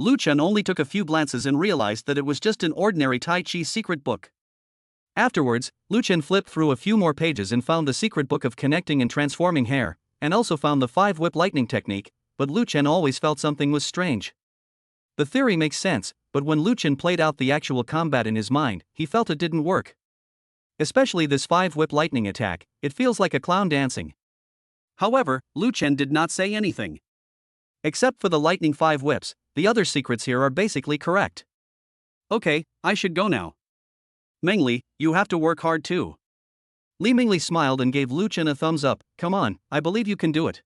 Lu Chen only took a few glances and realized that it was just an ordinary Tai Chi secret book. Afterwards, Lu Chen flipped through a few more pages and found the secret book of connecting and transforming hair, and also found the 5 whip lightning technique, but Lu Chen always felt something was strange. The theory makes sense, but when Lu Chen played out the actual combat in his mind, he felt it didn't work. Especially this 5 whip lightning attack, it feels like a clown dancing. However, Lu Chen did not say anything. Except for the lightning 5 whips, the other secrets here are basically correct. "Okay, I should go now. Mengli, you have to work hard too." Li Mengli smiled and gave Lu Chen a thumbs up. "Come on, I believe you can do it."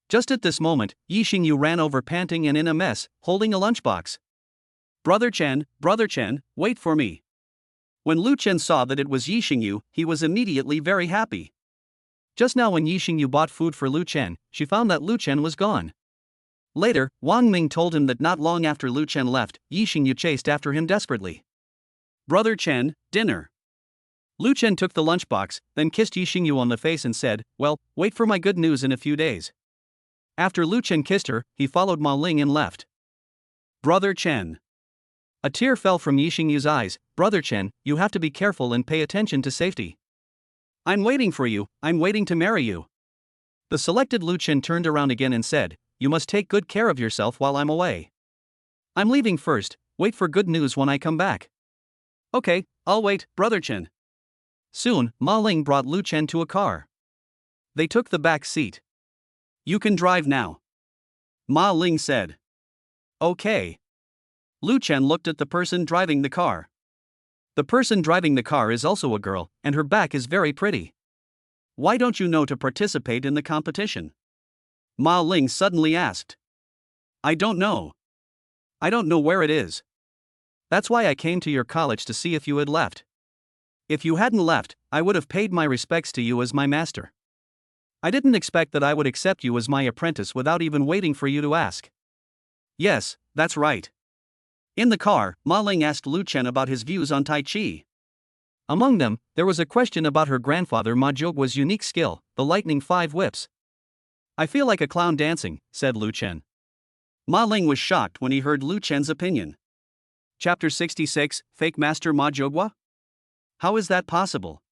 Just at this moment, Yi Xingyu ran over panting and in a mess, holding a lunchbox. Brother Chen, wait for me." When Lu Chen saw that it was Yi Xingyu, he was immediately very happy. Just now when Yi Xingyu bought food for Lu Chen, she found that Lu Chen was gone. Later, Wang Ming told him that not long after Lu Chen left, Yi Xingyu chased after him desperately. "Brother Chen, dinner." Lu Chen took the lunchbox, then kissed Yi Xingyu on the face and said, "Well, wait for my good news in a few days." After Lu Chen kissed her, he followed Ma Ling and left. "Brother Chen." A tear fell from Yi Xingyu's eyes. "Brother Chen, you have to be careful and pay attention to safety." "I'm waiting for you, I'm waiting to marry you." The selected Lu Chen turned around again and said, "You must take good care of yourself while I'm away. I'm leaving first, wait for good news when I come back." "Okay, I'll wait, Brother Chen." Soon, Ma Ling brought Lu Chen to a car. They took the back seat. "You can drive now," Ma Ling said. "Okay." Lu Chen looked at the person driving the car. The person driving the car is also a girl, and her back is very pretty. "Why don't you know to participate in the competition?" Ma Ling suddenly asked. "I don't know. I don't know where it is." "That's why I came to your college to see if you had left." "If you hadn't left, I would have paid my respects to you as my master. I didn't expect that I would accept you as my apprentice without even waiting for you to ask." "Yes, that's right." In the car, Ma Ling asked Lu Chen about his views on Tai Chi. Among them, there was a question about her grandfather Ma Jiugua's unique skill, the lightning 5 whips. "I feel like a clown dancing," said Lu Chen. Ma Ling was shocked when he heard Lu Chen's opinion. Chapter 66, Fake Master Ma Jiugua? How is that possible?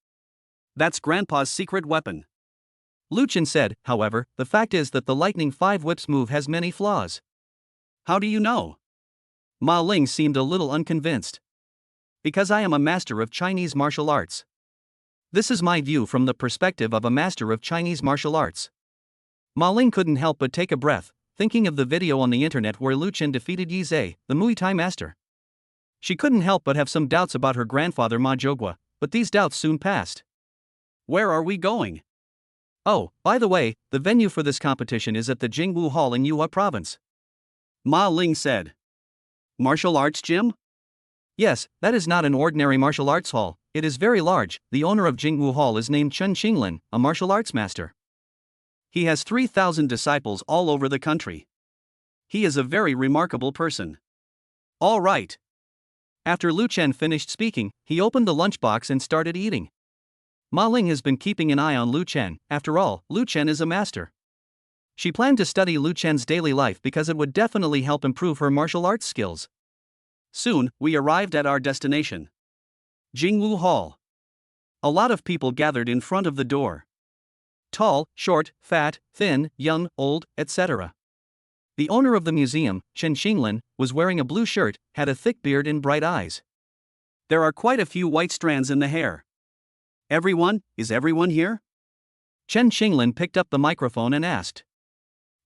That's Grandpa's secret weapon. Lu Chen said, "However, the fact is that the lightning 5 whips move has many flaws." "How do you know?" Ma Ling seemed a little unconvinced. "Because I am a master of Chinese martial arts. This is my view from the perspective of a master of Chinese martial arts." Ma Ling couldn't help but take a breath, thinking of the video on the internet where Lu Chen defeated Yi Zhe, the Muay Thai master. She couldn't help but have some doubts about her grandfather Ma Jiugua, but these doubts soon passed. "Where are we going?" Oh, by the way, the venue for this competition is at the Jingwu Hall in Yuhua Province. Ma Ling said. Martial arts gym? Yes, that is not an ordinary martial arts hall, it is very large. The owner of Jingwu Hall is named Chen Xinglin, a martial arts master. He has 3,000 disciples all over the country. He is a very remarkable person. All right. After Lu Chen finished speaking, he opened the lunchbox and started eating. Ma Ling has been keeping an eye on Lu Chen. After all, Lu Chen is a master. She planned to study Lu Chen's daily life because it would definitely help improve her martial arts skills. Soon, we arrived at our destination. Jingwu Hall. A lot of people gathered in front of the door. Tall, short, fat, thin, young, old, etc. The owner of the museum, Chen Xinglin, was wearing a blue shirt, had a thick beard and bright eyes. There are quite a few white strands in the hair. Is everyone here? Chen Xinglin picked up the microphone and asked.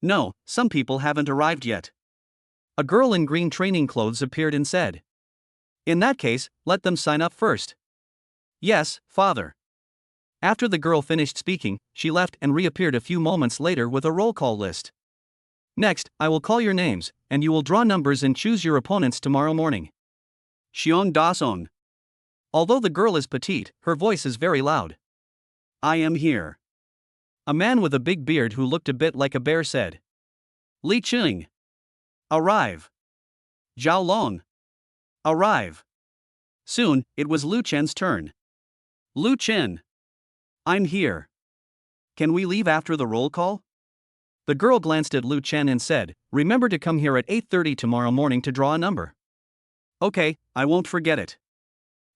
No, some people haven't arrived yet. A girl in green training clothes appeared and said. In that case, let them sign up first. Yes, father. After the girl finished speaking, she left and reappeared a few moments later with a roll call list. Next, I will call your names, and you will draw numbers and choose your opponents tomorrow morning. Xiong Dasong. Although the girl is petite, her voice is very loud. I am here. A man with a big beard who looked a bit like a bear said. Li Qing. Arrive. Zhao Long. Arrive. Soon, it was Lu Chen's turn. Lu Chen. I'm here. Can we leave after the roll call? The girl glanced at Lu Chen and said, remember to come here at 8:30 tomorrow morning to draw a number. Okay, I won't forget it.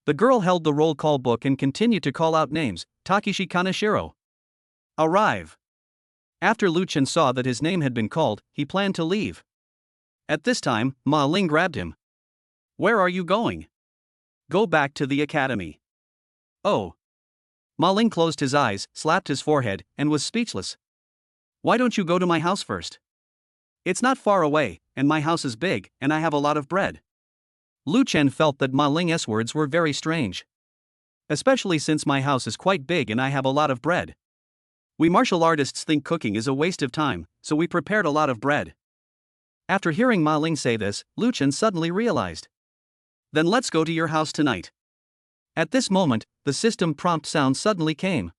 The girl held the roll call book and continued to call out names. Takeshi Kaneshiro. Arrive. After Lu Chen saw that his name had been called, he planned to leave. At this time, Ma Ling grabbed him. Where are you going? Go back to the academy. Oh. Ma Ling closed his eyes, slapped his forehead, and was speechless. Why don't you go to my house first? It's not far away, and my house is big, and I have a lot of bread. Lu Chen felt that Ma Ling's words were very strange. Especially since my house is quite big and I have a lot of bread. We martial artists think cooking is a waste of time, so we prepared a lot of bread. After hearing Ma Ling say this, Lu Chen suddenly realized. Then let's go to your house tonight. At this moment, the system prompt sound suddenly came.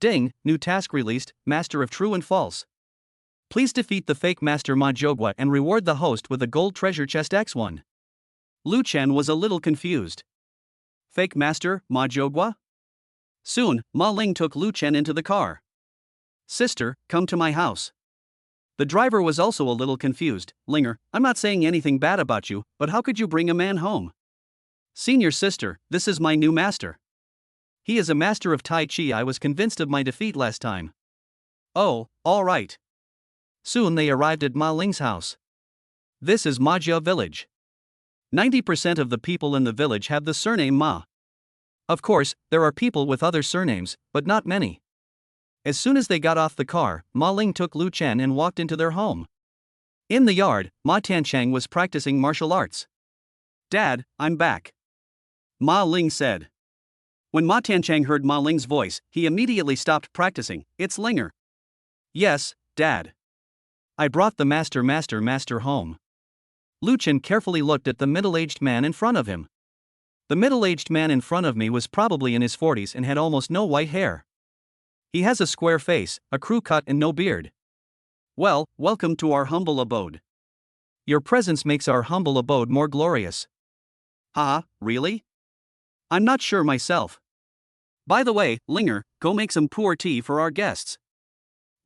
Ding, new task released, Master of True and False. Please defeat the fake Master Ma Jiogua and reward the host with a gold treasure chest X1. Lu Chen was a little confused. Fake Master Ma Jiogua? Soon, Ma Ling took Lu Chen into the car. Sister, come to my house. The driver was also a little confused. Linger, I'm not saying anything bad about you, but how could you bring a man home? Senior sister, this is my new master. He is a master of Tai Chi. I was convinced of my defeat last time. Oh, all right. Soon they arrived at Ma Ling's house. This is Majia village. 90% of the people in the village have the surname Ma. Of course, there are people with other surnames, but not many. As soon as they got off the car, Ma Ling took Lu Chen and walked into their home. In the yard, Ma Tianchang was practicing martial arts. Dad, I'm back. Ma Ling said. When Ma Tianchang heard Ma Ling's voice, he immediately stopped practicing. It's Linger. Yes, Dad. I brought the master home. Lu Chen carefully looked at the middle-aged man in front of him. The middle-aged man in front of me was probably in his 40s and had almost no white hair. He has a square face, a crew cut and no beard. Well, welcome to our humble abode. Your presence makes our humble abode more glorious. Really? I'm not sure myself. By the way, Linger, go make some pu'er tea for our guests.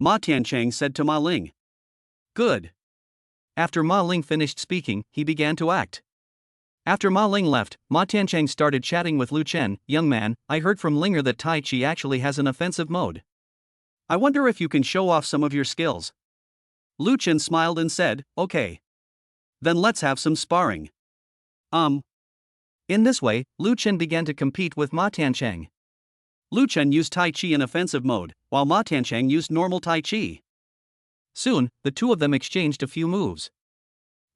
Ma Tianchang said to Ma Ling. Good. After Ma Ling finished speaking, he began to act. After Ma Ling left, Ma Tianchang started chatting with Lu Chen. Young man, I heard from Linger that Tai Chi actually has an offensive mode. I wonder if you can show off some of your skills. Lu Chen smiled and said, okay. Then let's have some sparring. In this way, Lu Chen began to compete with Ma Tianchang. Lu Chen used Tai Chi in offensive mode, while Ma Tianchang used normal Tai Chi. Soon, the two of them exchanged a few moves.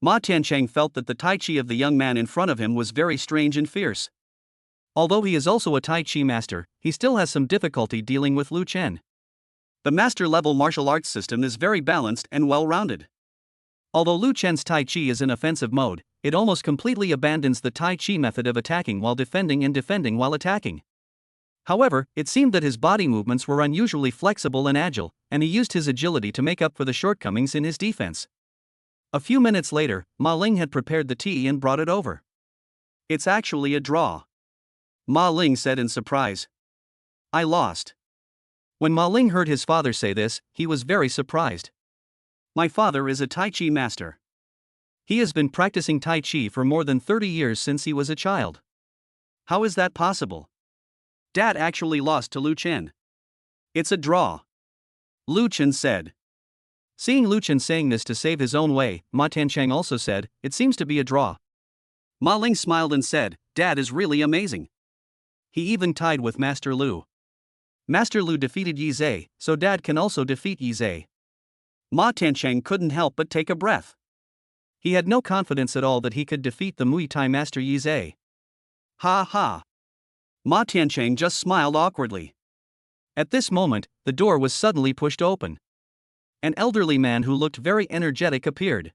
Ma Tianchang felt that the Tai Chi of the young man in front of him was very strange and fierce. Although he is also a Tai Chi master, he still has some difficulty dealing with Lu Chen. The master-level martial arts system is very balanced and well-rounded. Although Lu Chen's Tai Chi is in offensive mode, it almost completely abandons the Tai Chi method of attacking while defending and defending while attacking. However, it seemed that his body movements were unusually flexible and agile, and he used his agility to make up for the shortcomings in his defense. A few minutes later, Ma Ling had prepared the tea and brought it over. It's actually a draw, Ma Ling said in surprise. I lost. When Ma Ling heard his father say this, he was very surprised. My father is a Tai Chi master. He has been practicing Tai Chi for more than 30 years since he was a child. How is that possible? Dad actually lost to Lu Chen. It's a draw, Lu Chen said. Seeing Lu Chen saying this to save his own way, Ma Tiancheng also said, it seems to be a draw. Ma Ling smiled and said, Dad is really amazing. He even tied with Master Lu. Master Lu defeated Yi Zhe, so Dad can also defeat Yi Zhe. Ma Tiancheng couldn't help but take a breath. He had no confidence at all that he could defeat the Muay Thai master Yi Zhe. Ha ha. Ma Tiancheng just smiled awkwardly. At this moment, the door was suddenly pushed open. An elderly man who looked very energetic appeared.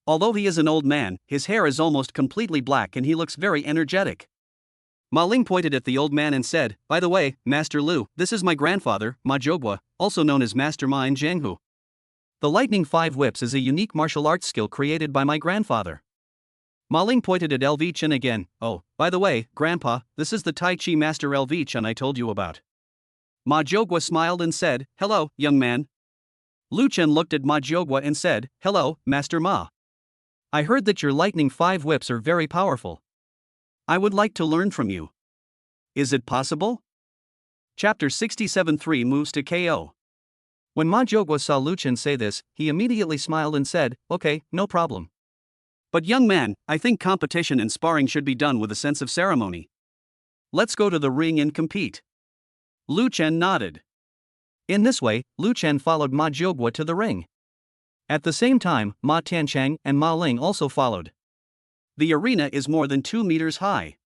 Although he is an old man, his hair is almost completely black and he looks very energetic. Ma Ling pointed at the old man and said, By the way, Master Lu, this is my grandfather, Ma Jiogua, also known as Master Ma in Jianghu. The Lightning 5 Whips is a unique martial arts skill created by my grandfather. Ma Ling pointed at Elvi Chen again. Oh, by the way, Grandpa, this is the Tai Chi master Elvi Chen I told you about. Ma Jiogua smiled and said, Hello, young man. Lu Chen looked at Ma Jiogua and said, Hello, Master Ma. I heard that your Lightning 5 Whips are very powerful. I would like to learn from you. Is it possible? Chapter 67-3 moves to KO. When Ma Jiogua saw Lu Chen say this, he immediately smiled and said, Okay, no problem. But young man, I think competition and sparring should be done with a sense of ceremony. Let's go to the ring and compete. Lu Chen nodded. In this way, Lu Chen followed Ma Jiogua to the ring. At the same time, Ma Tiancheng and Ma Ling also followed. The arena is more than 2 meters high.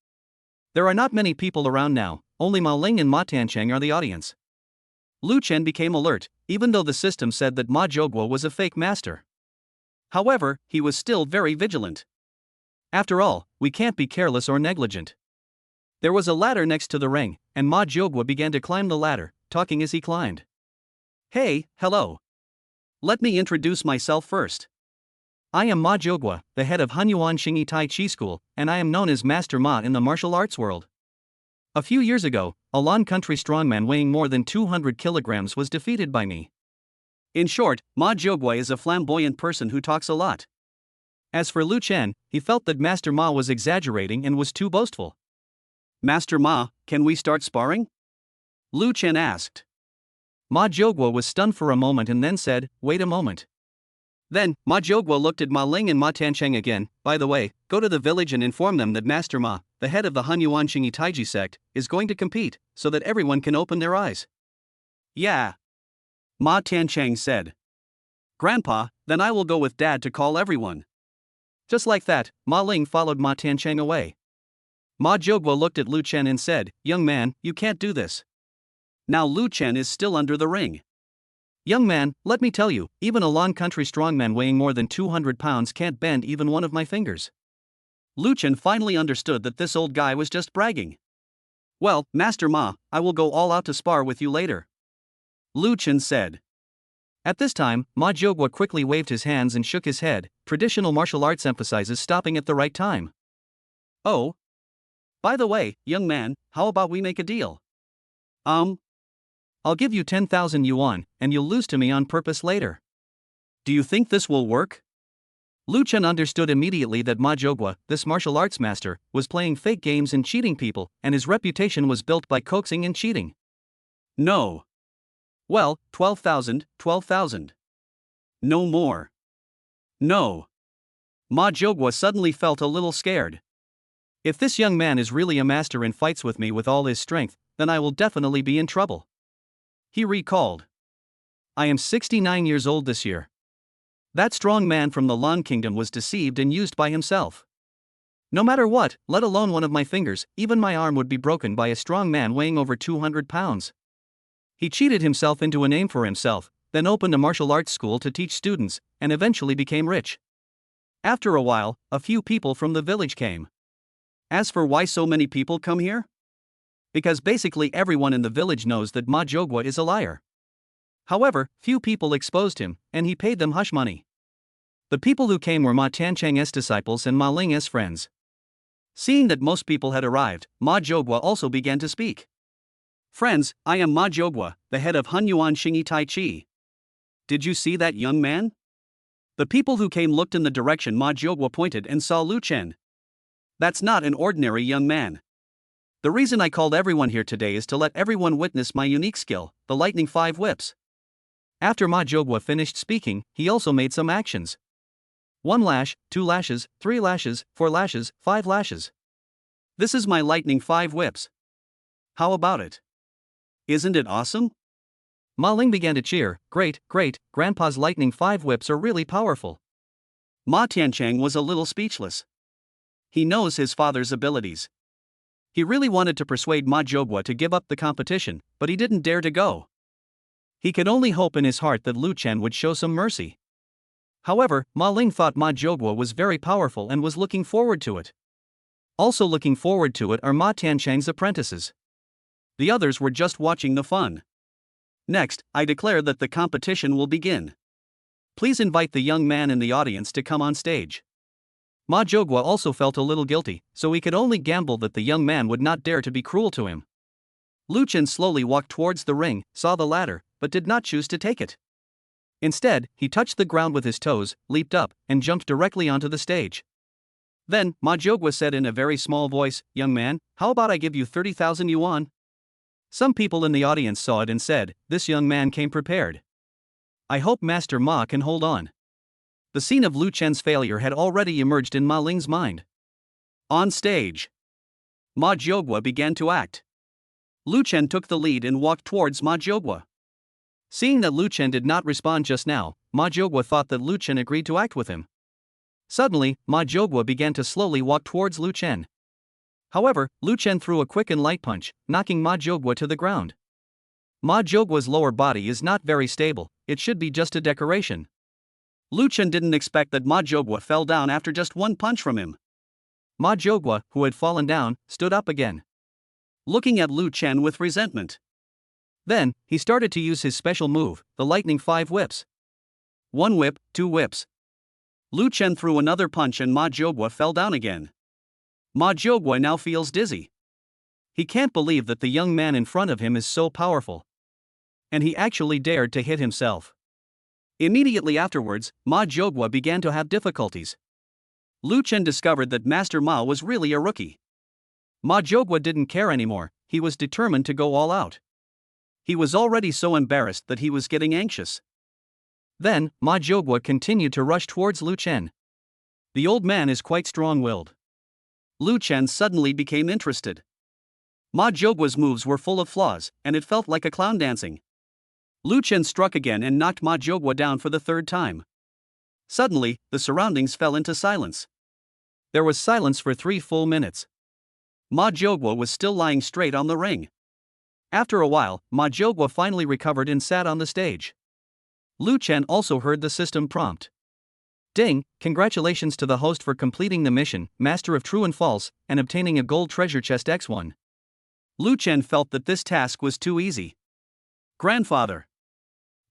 There are not many people around now, only Ma Ling and Ma Tiancheng are the audience. Lu Chen became alert, even though the system said that Ma Jiogua was a fake master. However, he was still very vigilant. After all, we can't be careless or negligent. There was a ladder next to the ring, and Ma Jiogua began to climb the ladder, talking as he climbed. Hey, hello. Let me introduce myself first. I am Ma Jiogua, the head of Hunyuan Xingyi Tai Chi School, and I am known as Master Ma in the martial arts world. A few years ago, a Lan country strongman weighing more than 200 kilograms was defeated by me. In short, Ma Jiogua is a flamboyant person who talks a lot. As for Lu Chen, he felt that Master Ma was exaggerating and was too boastful. Master Ma, can we start sparring? Lu Chen asked. Ma Jiogua was stunned for a moment and then said, Wait a moment. Then, Ma Jiogua looked at Ma Ling and Ma Tiancheng again. By the way, go to the village and inform them that Master Ma, the head of the Hunyuan Xingyi Taiji sect, is going to compete, so that everyone can open their eyes. Yeah, Ma Tiancheng said. Grandpa, then I will go with Dad to call everyone. Just like that, Ma Ling followed Ma Tiancheng away. Ma Jiogua looked at Lu Chen and said, Young man, you can't do this. Now Lu Chen is still under the ring. Young man, let me tell you, even a Lan country strongman weighing more than 200 pounds can't bend even one of my fingers. Lu Chen finally understood that this old guy was just bragging. Well, Master Ma, I will go all out to spar with you later, Lu Chen said. At this time, Ma Jiogua quickly waved his hands and shook his head. Traditional martial arts emphasizes stopping at the right time. Oh. By the way, young man, how about we make a deal? I'll give you 10,000 yuan, and you'll lose to me on purpose later. Do you think this will work? Lu Chen understood immediately that Ma Jiogua, this martial arts master, was playing fake games and cheating people, and his reputation was built by coaxing and cheating. No. Well, 12,000, 12,000. No more. No. Ma Jiogua suddenly felt a little scared. If this young man is really a master and fights with me with all his strength, then I will definitely be in trouble. He recalled. I am 69 years old this year. That strong man from the Lan Kingdom was deceived and used by himself. No matter what, let alone one of my fingers, even my arm would be broken by a strong man weighing over 200 pounds. He cheated himself into a name for himself, then opened a martial arts school to teach students, and eventually became rich. After a while, a few people from the village came. As for why so many people come here? Because basically everyone in the village knows that Ma Jogwa is a liar. However, few people exposed him, and he paid them hush money. The people who came were Ma Tianchang's disciples and Ma Ling's friends. Seeing that most people had arrived, Ma Jogwa also began to speak. Friends, I am Ma Jogwa, the head of Hunyuan Xingyi Tai Chi. Did you see that young man? The people who came looked in the direction Ma Jogwa pointed and saw Lu Chen. That's not an ordinary young man. The reason I called everyone here today is to let everyone witness my unique skill, the lightning 5 whips. After Ma Jogwa finished speaking, he also made some actions. 1 lash, 2 lashes, 3 lashes, 4 lashes, 5 lashes. This is my lightning 5 whips. How about it? Isn't it awesome? Ma Ling began to cheer. Great, Grandpa's lightning 5 whips are really powerful. Ma Tianchang was a little speechless. He knows his father's abilities. He really wanted to persuade Ma Jogwa to give up the competition, but he didn't dare to go. He could only hope in his heart that Lu Chen would show some mercy. However, Ma Ling thought Ma Jogwa was very powerful and was looking forward to it. Also looking forward to it are Ma Tianchang's apprentices. The others were just watching the fun. Next, I declare that the competition will begin. Please invite the young man in the audience to come on stage. Ma Jogwa also felt a little guilty, so he could only gamble that the young man would not dare to be cruel to him. Lu Chen slowly walked towards the ring, saw the ladder, but did not choose to take it. Instead, he touched the ground with his toes, leaped up, and jumped directly onto the stage. Then, Ma Jogwa said in a very small voice, "Young man, how about I give you 30,000 yuan?" Some people in the audience saw it and said, "This young man came prepared. I hope Master Ma can hold on." The scene of Lu Chen's failure had already emerged in Ma Ling's mind. On stage, Ma Jogwa began to act. Lu Chen took the lead and walked towards Ma Jogwa. Seeing that Lu Chen did not respond just now, Ma Jogwa thought that Lu Chen agreed to act with him. Suddenly, Ma Jogwa began to slowly walk towards Lu Chen. However, Lu Chen threw a quick and light punch, knocking Ma Jogwa to the ground. Ma Jogwa's lower body is not very stable, it should be just a decoration. Lu Chen didn't expect that Ma Jogwa fell down after just one punch from him. Ma Jogwa, who had fallen down, stood up again, looking at Lu Chen with resentment. Then, he started to use his special move, the lightning 5 whips. 1 whip, 2 whips. Lu Chen threw another punch and Ma Jogwa fell down again. Ma Jogwa now feels dizzy. He can't believe that the young man in front of him is so powerful. And he actually dared to hit himself. Immediately afterwards, Ma Jogwa began to have difficulties. Lu Chen discovered that Master Ma was really a rookie. Ma Jogwa didn't care anymore, he was determined to go all out. He was already so embarrassed that he was getting anxious. Then, Ma Jogwa continued to rush towards Lu Chen. The old man is quite strong-willed. Lu Chen suddenly became interested. Ma Jogwa's moves were full of flaws, and it felt like a clown dancing. Lu Chen struck again and knocked Ma Jogwa down for the 3rd time. Suddenly, the surroundings fell into silence. There was silence for 3 full minutes. Ma Jogwa was still lying straight on the ring. After a while, Ma Jogwa finally recovered and sat on the stage. Lu Chen also heard the system prompt. Ding, congratulations to the host for completing the mission, Master of True and False, and obtaining a gold treasure chest X1. Lu Chen felt that this task was too easy. Grandfather.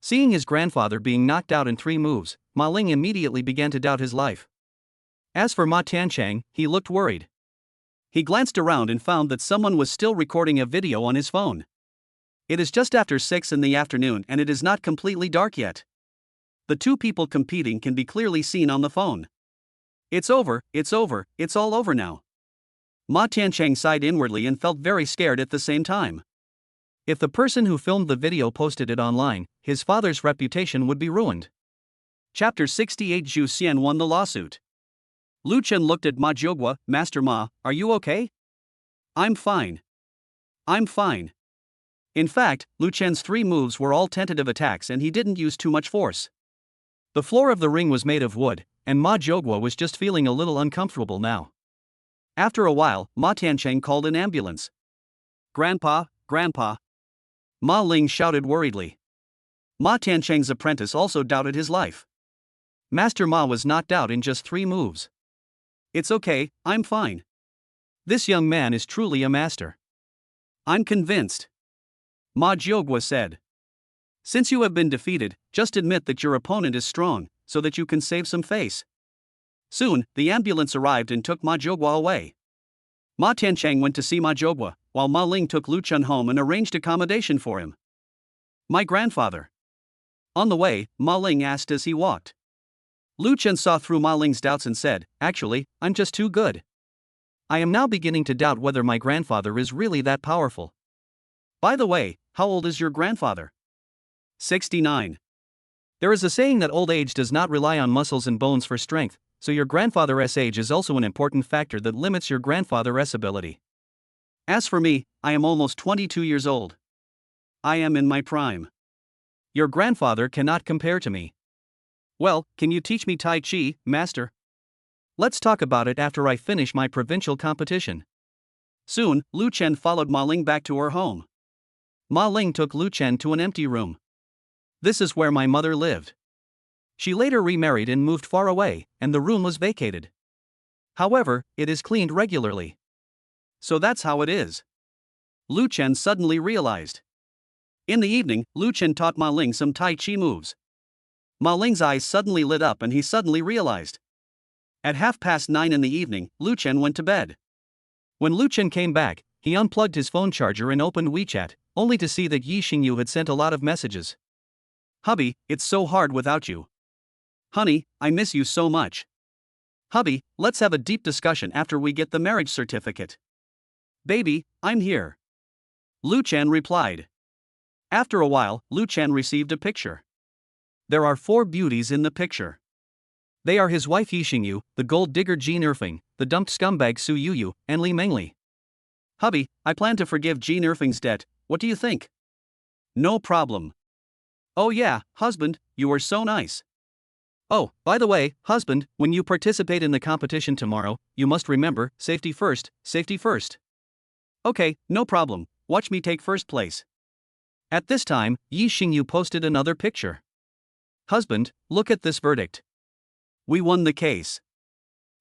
Seeing his grandfather being knocked out in 3 moves, Ma Ling immediately began to doubt his life. As for Ma Tianchang, he looked worried. He glanced around and found that someone was still recording a video on his phone. It is just after 6 in the afternoon and it is not completely dark yet. The 2 people competing can be clearly seen on the phone. It's over, it's all over now. Ma Tianchang sighed inwardly and felt very scared at the same time. If the person who filmed the video posted it online, his father's reputation would be ruined. Chapter 68 Zhu Xian won the lawsuit. Lu Chen looked at Ma Jogwa. Master Ma, are you okay? I'm fine. In fact, Lu Chen's 3 moves were all tentative attacks and he didn't use too much force. The floor of the ring was made of wood, and Ma Jogwa was just feeling a little uncomfortable now. After a while, Ma Tianchang called an ambulance. Grandpa. Ma Ling shouted worriedly. Ma Tiancheng's apprentice also doubted his life. Master Ma was knocked out in just 3 moves. It's okay, I'm fine. This young man is truly a master. I'm convinced. Ma Jiogwa said. Since you have been defeated, just admit that your opponent is strong, so that you can save some face. Soon, the ambulance arrived and took Ma Jiogwa away. Ma Tiancheng went to see Ma Jiogwa, while Ma Ling took Lu Chun home and arranged accommodation for him. My grandfather. On the way, Ma Ling asked as he walked. Lu Chun saw through Ma Ling's doubts and said, Actually, I'm just too good. I am now beginning to doubt whether my grandfather is really that powerful. By the way, how old is your grandfather? 69. There is a saying that old age does not rely on muscles and bones for strength, so your grandfather's age is also an important factor that limits your grandfather's ability. As for me, I am almost 22 years old. I am in my prime. Your grandfather cannot compare to me. Well, can you teach me Tai Chi, master? Let's talk about it after I finish my provincial competition. Soon, Lu Chen followed Ma Ling back to her home. Ma Ling took Lu Chen to an empty room. This is where my mother lived. She later remarried and moved far away, and the room was vacated. However, it is cleaned regularly. So that's how it is. Lu Chen suddenly realized. In the evening, Lu Chen taught Ma Ling some Tai Chi moves. Ma Ling's eyes suddenly lit up and he suddenly realized. At 9:30 in the evening, Lu Chen went to bed. When Lu Chen came back, he unplugged his phone charger and opened WeChat, only to see that Yi Xingyu had sent a lot of messages. Hubby, it's so hard without you. Honey, I miss you so much. Hubby, let's have a deep discussion after we get the marriage certificate. Baby, I'm here. Lu Chen replied. After a while, Lu Chen received a picture. There are 4 beauties in the picture. They are his wife Yi Xingyu, the gold digger Ji Nerfing, the dumped scumbag Su Yuyu, and Li Mengli. Hubby, I plan to forgive Ji Nerfing's debt, what do you think? No problem. Oh yeah, husband, you are so nice. Oh, by the way, husband, when you participate in the competition tomorrow, you must remember, safety first, safety first. Okay, no problem, watch me take first place. At this time, Yi Xingyu posted another picture. Husband, look at this verdict. We won the case.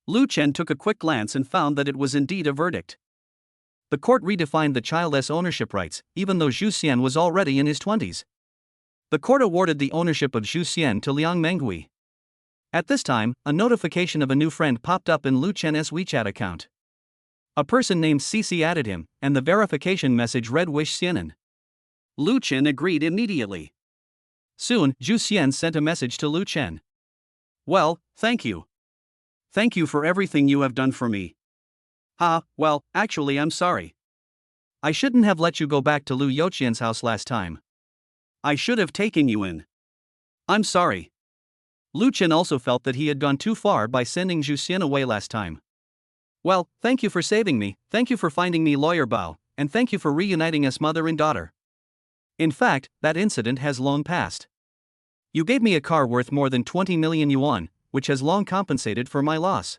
Lu Chen took a quick glance and found that it was indeed a verdict. The court redefined the child's ownership rights, even though Zhu Xian was already in his 20s. The court awarded the ownership of Zhu Xian to Liang Menghui. At this time, a notification of a new friend popped up in Lu Chen's WeChat account. A person named Cici added him, and the verification message read Wish Xianen. Lu Chen agreed immediately. Soon, Zhu Xian sent a message to Lu Chen. Well, thank you. Thank you for everything you have done for me. Well, actually I'm sorry. I shouldn't have let you go back to Lu Youqian's house last time. I should have taken you in. I'm sorry. Lu Chen also felt that he had gone too far by sending Zhu Xian away last time. Well, thank you for saving me, thank you for finding me Lawyer Bao, and thank you for reuniting us mother and daughter. In fact, that incident has long passed. You gave me a car worth more than 20 million yuan, which has long compensated for my loss.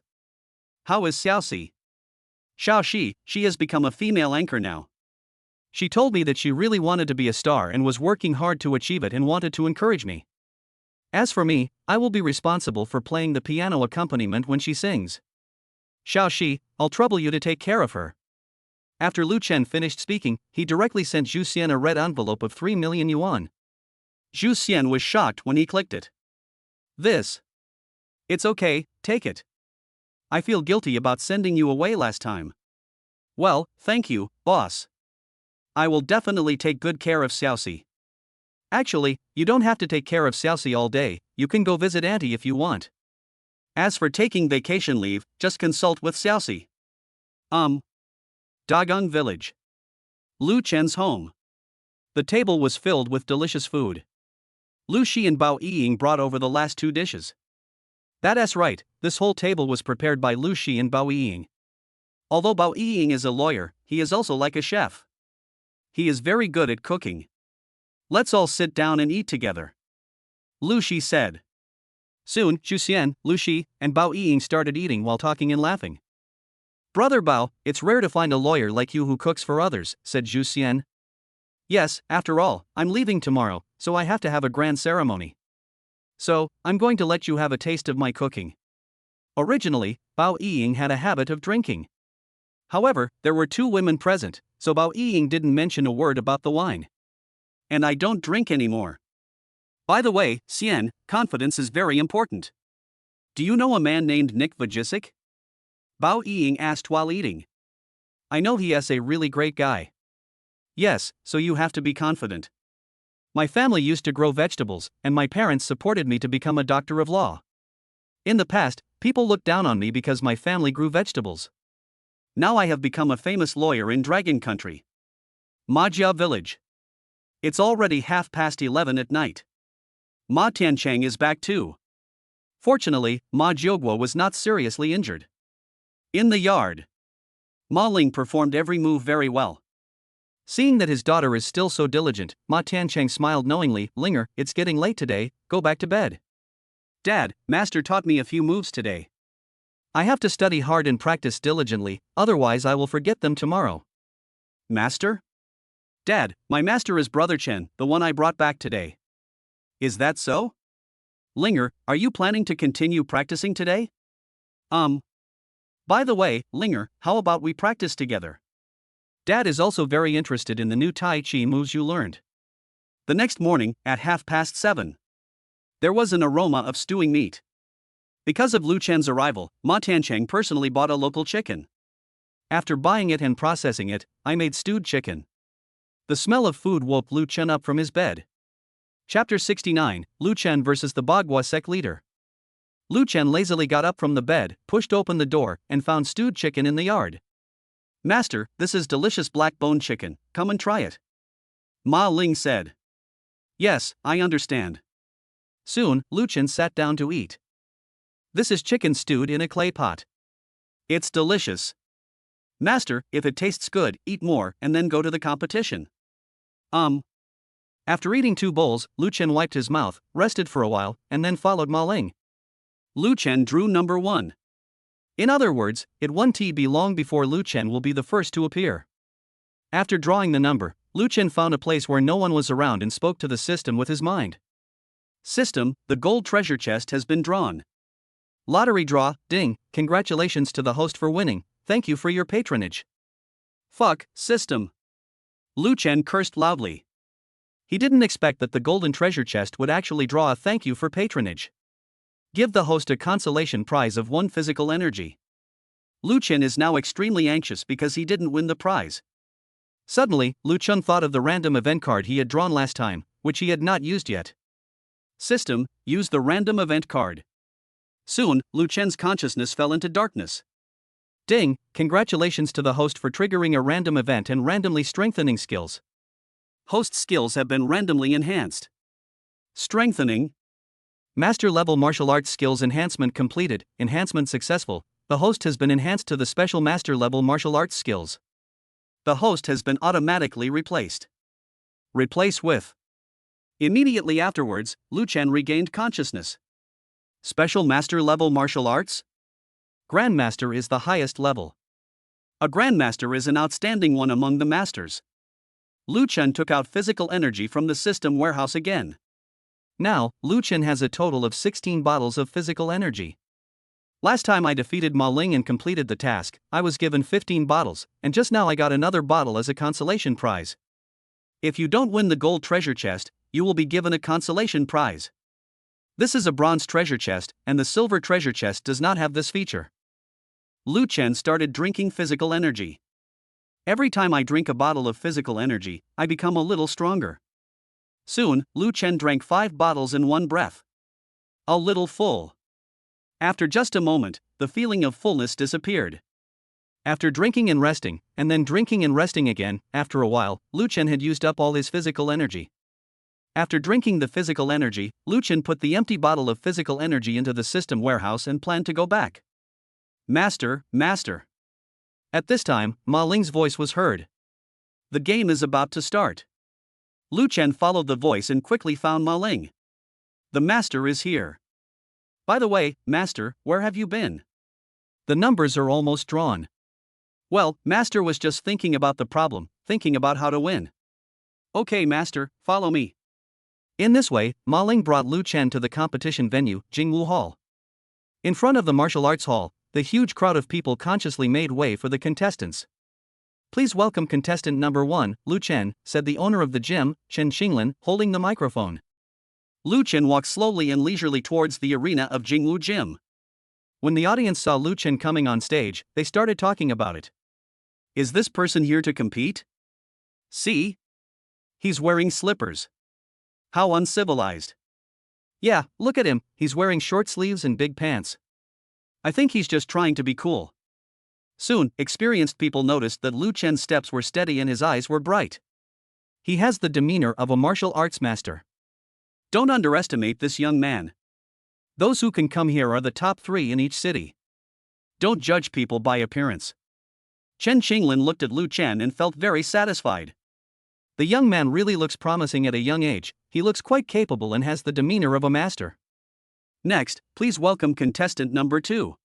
How is Xiaoxi? Xiaoxi, she has become a female anchor now. She told me that she really wanted to be a star and was working hard to achieve it and wanted to encourage me. As for me, I will be responsible for playing the piano accompaniment when she sings. Xiaoxi, I'll trouble you to take care of her. After Lu Chen finished speaking, he directly sent Zhu Xian a red envelope of 3 million yuan. Zhu Xian was shocked when he clicked it. This. It's okay, take it. I feel guilty about sending you away last time. Well, thank you, boss. I will definitely take good care of Xiaoxi. Actually, you don't have to take care of Xiaoxi all day, you can go visit Auntie if you want. As for taking vacation leave, just consult with Xiaoxi. Dagang Village. Lu Chen's home. The table was filled with delicious food. Lu Shi and Bao Yiying brought over the last 2 dishes. That's right, this whole table was prepared by Lu Shi and Bao Yiying. Although Bao Yiying is a lawyer, he is also like a chef. He is very good at cooking. Let's all sit down and eat together. Lu Shi said. Soon, Zhu Xian, Lu Shi, and Bao Yiying started eating while talking and laughing. Brother Bao, it's rare to find a lawyer like you who cooks for others, said Zhu Xian. Yes, after all, I'm leaving tomorrow, so I have to have a grand ceremony. So, I'm going to let you have a taste of my cooking. Originally, Bao Ying had a habit of drinking. However, there were two women present, so Bao Ying didn't mention a word about the wine. And I don't drink anymore. By the way, Xian, confidence is very important. Do you know a man named Nick Vajicic? Bao Ying asked while eating. I know he is a really great guy. Yes, so you have to be confident. My family used to grow vegetables, and my parents supported me to become a doctor of law. In the past, people looked down on me because my family grew vegetables. Now I have become a famous lawyer in Dragon Country. Majia Village. It's already 11:30 at night. Ma Tiancheng is back too. Fortunately, Ma Jiuguo was not seriously injured. In the yard, Ma Ling performed every move very well. Seeing that his daughter is still so diligent, Ma Tiancheng smiled knowingly. Linger, it's getting late today, go back to bed. Dad, Master taught me a few moves today. I have to study hard and practice diligently, otherwise I will forget them tomorrow. Master? Dad, my master is Brother Chen, the one I brought back today. Is that so? Linger, are you planning to continue practicing today? By the way, Linger, how about we practice together? Dad is also very interested in the new Tai Chi moves you learned. The next morning, at 7:30, there was an aroma of stewing meat. Because of Lu Chen's arrival, Ma Tiancheng personally bought a local chicken. After buying it and processing it, I made stewed chicken. The smell of food woke Lu Chen up from his bed. Chapter 69, Lu Chen versus the Bagua sect leader. Lu Chen lazily got up from the bed, pushed open the door, and found stewed chicken in the yard. Master, this is delicious black bone chicken, come and try it. Ma Ling said. Yes, I understand. Soon, Lu Chen sat down to eat. This is chicken stewed in a clay pot. It's delicious. Master, if it tastes good, eat more and then go to the competition. After eating 2 bowls, Lu Chen wiped his mouth, rested for a while, and then followed Ma Ling. Lu Chen drew number 1. In other words, it won't be long before Lu Chen will be the first to appear. After drawing the number, Lu Chen found a place where no one was around and spoke to the system with his mind. System, the gold treasure chest has been drawn. Lottery draw, ding, congratulations to the host for winning, thank you for your patronage. Fuck, system. Lu Chen cursed loudly. He didn't expect that the golden treasure chest would actually draw a thank you for patronage. Give the host a consolation prize of 1 physical energy. Lu Chen is now extremely anxious because he didn't win the prize. Suddenly, Lu Chen thought of the random event card he had drawn last time, which he had not used yet. System, use the random event card. Soon, Lu Chen's consciousness fell into darkness. Ding, congratulations to the host for triggering a random event and randomly strengthening skills. Host skills have been randomly enhanced. Strengthening. Master level martial arts skills enhancement completed, enhancement successful. The host has been enhanced to the special master level martial arts skills. The host has been automatically replaced. Replace with. Immediately afterwards, Lu Chen regained consciousness. Special master level martial arts? Grandmaster is the highest level. A grandmaster is an outstanding one among the masters. Lu Chen took out physical energy from the system warehouse again. Now, Lu Chen has a total of 16 bottles of physical energy. Last time I defeated Ma Ling and completed the task, I was given 15 bottles, and just now I got another bottle as a consolation prize. If you don't win the gold treasure chest, you will be given a consolation prize. This is a bronze treasure chest, and the silver treasure chest does not have this feature. Lu Chen started drinking physical energy. Every time I drink a bottle of physical energy, I become a little stronger. Soon, Lu Chen drank 5 bottles in one breath. A little full. After just a moment, the feeling of fullness disappeared. After drinking and resting, and then drinking and resting again, after a while, Lu Chen had used up all his physical energy. After drinking the physical energy, Lu Chen put the empty bottle of physical energy into the system warehouse and planned to go back. Master, master. At this time, Ma Ling's voice was heard. The game is about to start. Lu Chen followed the voice and quickly found Ma Ling. The master is here. By the way, master, where have you been? The numbers are almost drawn. Well, master was just thinking about the problem, thinking about how to win. Okay, master, follow me. In this way, Ma Ling brought Lu Chen to the competition venue, Jingwu Hall. In front of the martial arts hall, the huge crowd of people consciously made way for the contestants. Please welcome contestant number 1, Lu Chen, said the owner of the gym, Chen Xinglin, holding the microphone. Lu Chen walked slowly and leisurely towards the arena of Jingwu Gym. When the audience saw Lu Chen coming on stage, they started talking about it. Is this person here to compete? See? He's wearing slippers. How uncivilized. Yeah, look at him, he's wearing short sleeves and big pants. I think he's just trying to be cool. Soon, experienced people noticed that Lu Chen's steps were steady and his eyes were bright. He has the demeanor of a martial arts master. Don't underestimate this young man. Those who can come here are the top 3 in each city. Don't judge people by appearance. Chen Xinglin looked at Lu Chen and felt very satisfied. The young man really looks promising at a young age, he looks quite capable and has the demeanor of a master. Next, please welcome contestant number 2.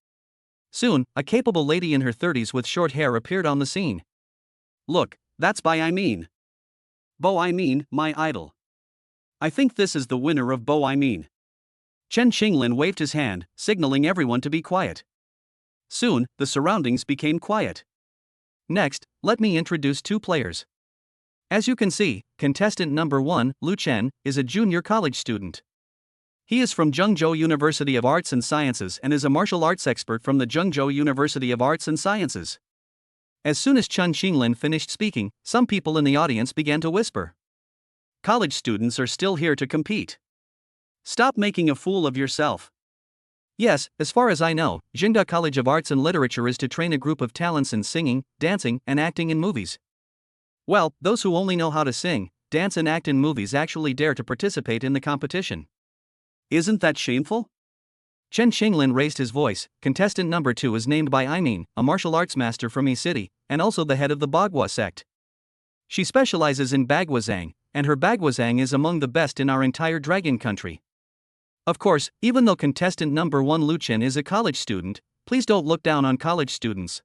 Soon, a capable lady in her 30s with short hair appeared on the scene. Look, that's Bai I mean. Bo I mean, my idol. I think this is the winner of Bo I mean. Chen Xinglin waved his hand, signaling everyone to be quiet. Soon, the surroundings became quiet. Next, let me introduce 2 players. As you can see, contestant number 1, Lu Chen, is a junior college student. He is from Zhengzhou University of Arts and Sciences and is a martial arts expert from the Zhengzhou University of Arts and Sciences. As soon as Chen Xinglin finished speaking, some people in the audience began to whisper. College students are still here to compete. Stop making a fool of yourself. Yes, as far as I know, Zhengda College of Arts and Literature is to train a group of talents in singing, dancing, and acting in movies. Well, those who only know how to sing, dance and act in movies actually dare to participate in the competition. Isn't that shameful? Chen Xinglin raised his voice. Contestant number 2 is named Bai Aimin, a martial arts master from Yi City, and also the head of the Bagua sect. She specializes in Baguazhang, and her Baguazhang is among the best in our entire dragon country. Of course, even though contestant number 1 Lu Chen is a college student, please don't look down on college students.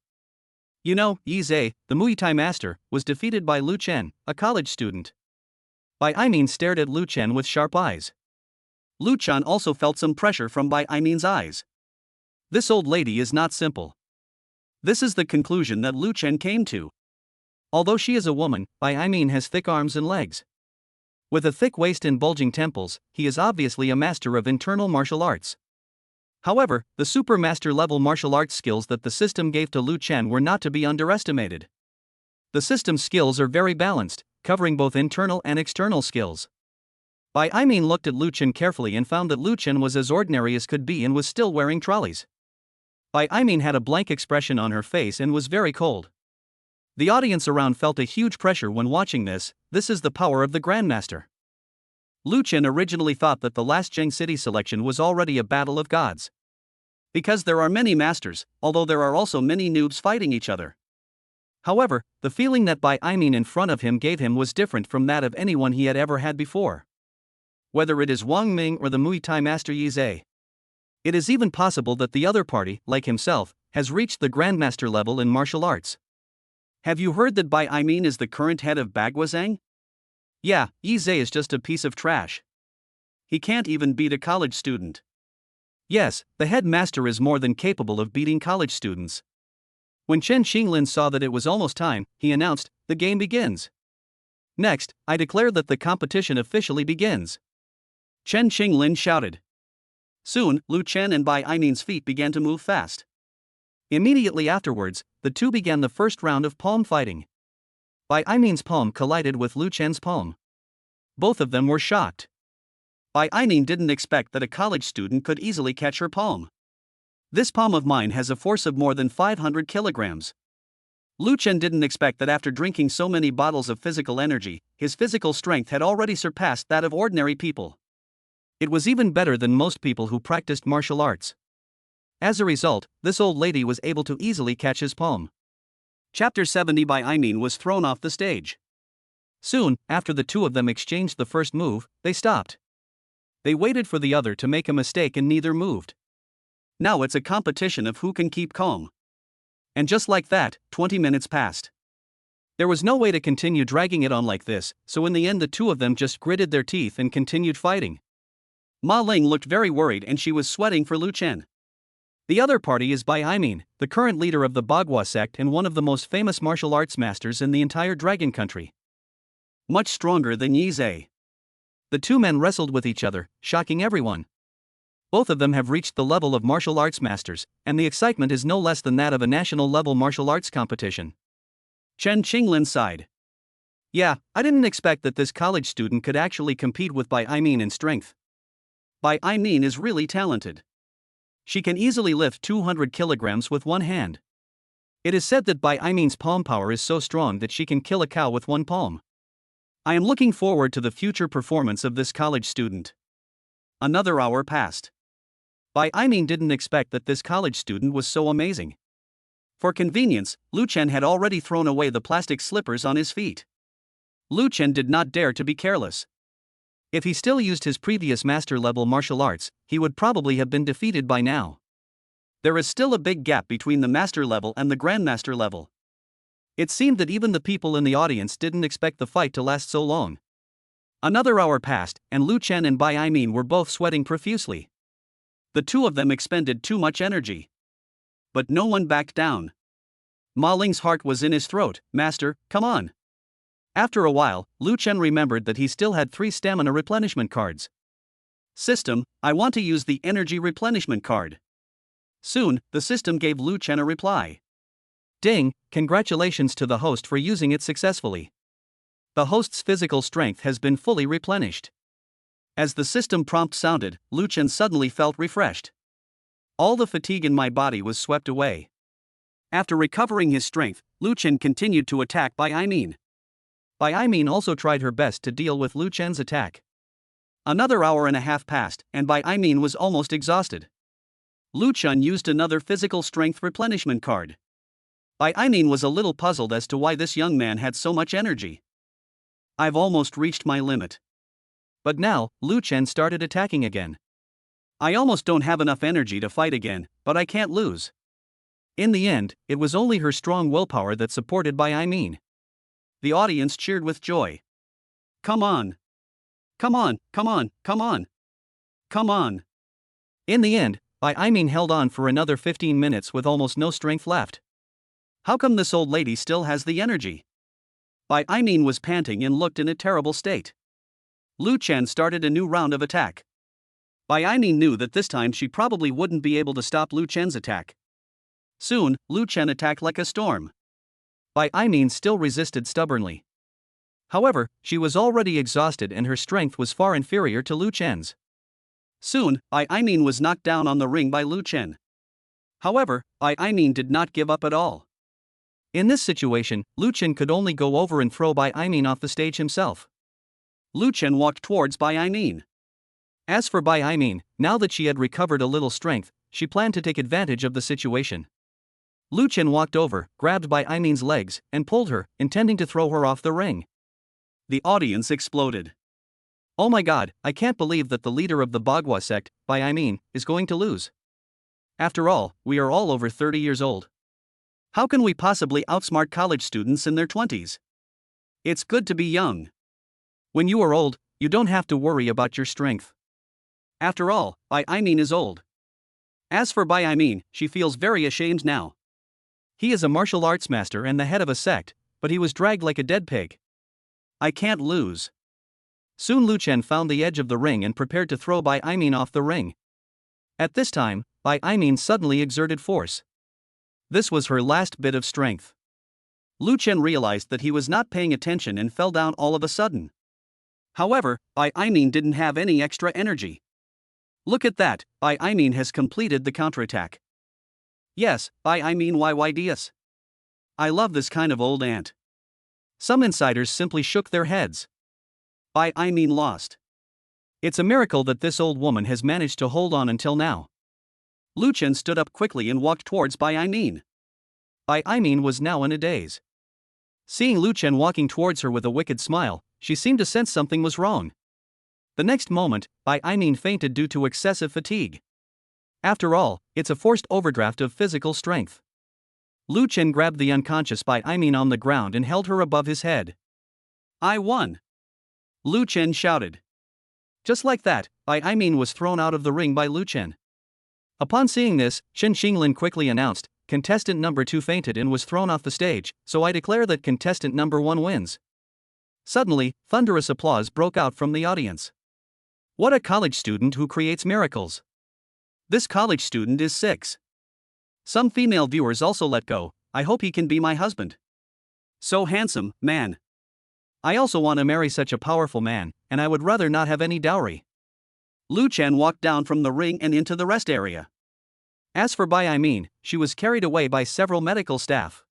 You know, Yi Zhe, the Muay Thai master, was defeated by Lu Chen, a college student. Bai Aimin stared at Lu Chen with sharp eyes. Lu Chen also felt some pressure from Bai Aimin's eyes. This old lady is not simple. This is the conclusion that Lu Chen came to. Although she is a woman, Bai Aimin has thick arms and legs. With a thick waist and bulging temples, he is obviously a master of internal martial arts. However, the super master level martial arts skills that the system gave to Lu Chen were not to be underestimated. The system's skills are very balanced, covering both internal and external skills. Bai Aimin looked at Lu Chen carefully and found that Lu Chen was as ordinary as could be and was still wearing trolleys. Bai Aimin had a blank expression on her face and was very cold. The audience around felt a huge pressure when watching this. This is the power of the Grandmaster. Lu Chen originally thought that the last Zheng City selection was already a battle of gods. Because there are many masters, although there are also many noobs fighting each other. However, the feeling that Bai Aimin in front of him gave him was different from that of anyone he had ever had before. Whether it is Wang Ming or the Muay Thai master Yi Zhe. It is even possible that the other party, like himself, has reached the Grandmaster level in martial arts. Have you heard that Bai Aimin is the current head of Baguazhang? Yeah, Yi Zhe is just a piece of trash. He can't even beat a college student. Yes, the headmaster is more than capable of beating college students. When Chen Xinglin saw that it was almost time, he announced, "The game begins." Next, I declare that the competition officially begins. Chen Xinglin shouted. Soon, Lu Chen and Bai Aimin's feet began to move fast. Immediately afterwards, the two began the first round of palm fighting. Bai Aimin's palm collided with Lu Chen's palm. Both of them were shocked. Bai Aimin didn't expect that a college student could easily catch her palm. This palm of mine has a force of more than 500 kilograms. Lu Chen didn't expect that after drinking so many bottles of physical energy, his physical strength had already surpassed that of ordinary people. It was even better than most people who practiced martial arts. As a result, this old lady was able to easily catch his palm. Chapter 70 Bai Aimin was thrown off the stage. Soon, after the two of them exchanged the first move, they stopped. They waited for the other to make a mistake and neither moved. Now it's a competition of who can keep calm. And just like that, 20 minutes passed. There was no way to continue dragging it on like this, so in the end the two of them just gritted their teeth and continued fighting. Ma Ling looked very worried and she was sweating for Lu Chen. The other party is Bai Aimin, the current leader of the Bagua sect and one of the most famous martial arts masters in the entire Dragon Country. Much stronger than Yi Zhe. The two men wrestled with each other, shocking everyone. Both of them have reached the level of martial arts masters, and the excitement is no less than that of a national-level martial arts competition. Chen Qinglin sighed. Yeah, I didn't expect that this college student could actually compete with Bai Aimin in strength. Bai Aimin is really talented. She can easily lift 200 kilograms with one hand. It is said that Bai Aimin's palm power is so strong that she can kill a cow with one palm. I am looking forward to the future performance of this college student. Another hour passed. Bai Aimin didn't expect that this college student was so amazing. For convenience, Lu Chen had already thrown away the plastic slippers on his feet. Lu Chen did not dare to be careless. If he still used his previous master-level martial arts, he would probably have been defeated by now. There is still a big gap between the master level and the grandmaster level. It seemed that even the people in the audience didn't expect the fight to last so long. Another hour passed, and Lu Chen and Bai Aimin were both sweating profusely. The two of them expended too much energy. But no one backed down. Ma Ling's heart was in his throat. Master, come on. After a while, Lu Chen remembered that he still had 3 stamina replenishment cards. System, I want to use the energy replenishment card. Soon, the system gave Lu Chen a reply. Ding, congratulations to the host for using it successfully. The host's physical strength has been fully replenished. As the system prompt sounded, Lu Chen suddenly felt refreshed. All the fatigue in my body was swept away. After recovering his strength, Lu Chen continued to attack Bai Aimin. Bai Aimin also tried her best to deal with Lu Chen's attack. Another hour and a half passed, and Bai Aimin was almost exhausted. Lu Chen used another physical strength replenishment card. Bai Aimin was a little puzzled as to why this young man had so much energy. I've almost reached my limit. But now, Lu Chen started attacking again. I almost don't have enough energy to fight again, but I can't lose. In the end, it was only her strong willpower that supported Bai Aimin. The audience cheered with joy. Come on. Come on, come on, come on. Come on. In the end, Bai Aimin held on for another 15 minutes with almost no strength left. How come this old lady still has the energy? Bai Aimin was panting and looked in a terrible state. Lu Chen started a new round of attack. Bai Aimin knew that this time she probably wouldn't be able to stop Lu Chen's attack. Soon, Lu Chen attacked like a storm. Bai Aimin still resisted stubbornly. However, she was already exhausted and her strength was far inferior to Lu Chen's. Soon, Bai Aimin was knocked down on the ring by Lu Chen. However, Bai Aimin did not give up at all. In this situation, Lu Chen could only go over and throw Bai Aimin off the stage himself. Lu Chen walked towards Bai Aimin. As for Bai Aimin, now that she had recovered a little strength, she planned to take advantage of the situation. Lu Chen walked over, grabbed Bai Aimin's legs, and pulled her, intending to throw her off the ring. The audience exploded. Oh my god, I can't believe that the leader of the Bagua sect, Bai Aimin, is going to lose. After all, we are all over 30 years old. How can we possibly outsmart college students in their 20s? It's good to be young. When you are old, you don't have to worry about your strength. After all, Bai Aimin is old. As for Bai Aimin, she feels very ashamed now. He is a martial arts master and the head of a sect, but he was dragged like a dead pig. I can't lose. Soon Lu Chen found the edge of the ring and prepared to throw Bai Aimin off the ring. At this time, Bai Aimin suddenly exerted force. This was her last bit of strength. Lu Chen realized that he was not paying attention and fell down all of a sudden. However, Bai Aimin didn't have any extra energy. Look at that, Bai Aimin has completed the counterattack. Yes, Bai Aimin YYDS. I love this kind of old aunt. Some insiders simply shook their heads. Bai Aimin lost. It's a miracle that this old woman has managed to hold on until now. Lu Chen stood up quickly and walked towards Bai Aimin. Bai Aimin was now in a daze. Seeing Lu Chen walking towards her with a wicked smile, she seemed to sense something was wrong. The next moment, Bai Aimin fainted due to excessive fatigue. After all, it's a forced overdraft of physical strength. Lu Chen grabbed the unconscious on the ground and held her above his head. I won! Lu Chen shouted. Just like that, was thrown out of the ring by Lu Chen. Upon seeing this, Chen Xinglin quickly announced, contestant number 2 fainted and was thrown off the stage, so I declare that contestant number 1 wins. Suddenly, thunderous applause broke out from the audience. What a college student who creates miracles! This college student is 6. Some female viewers also let go. I hope he can be my husband. So handsome, man. I also want to marry such a powerful man, and I would rather not have any dowry. Lu Chen walked down from the ring and into the rest area. As for she was carried away by several medical staff.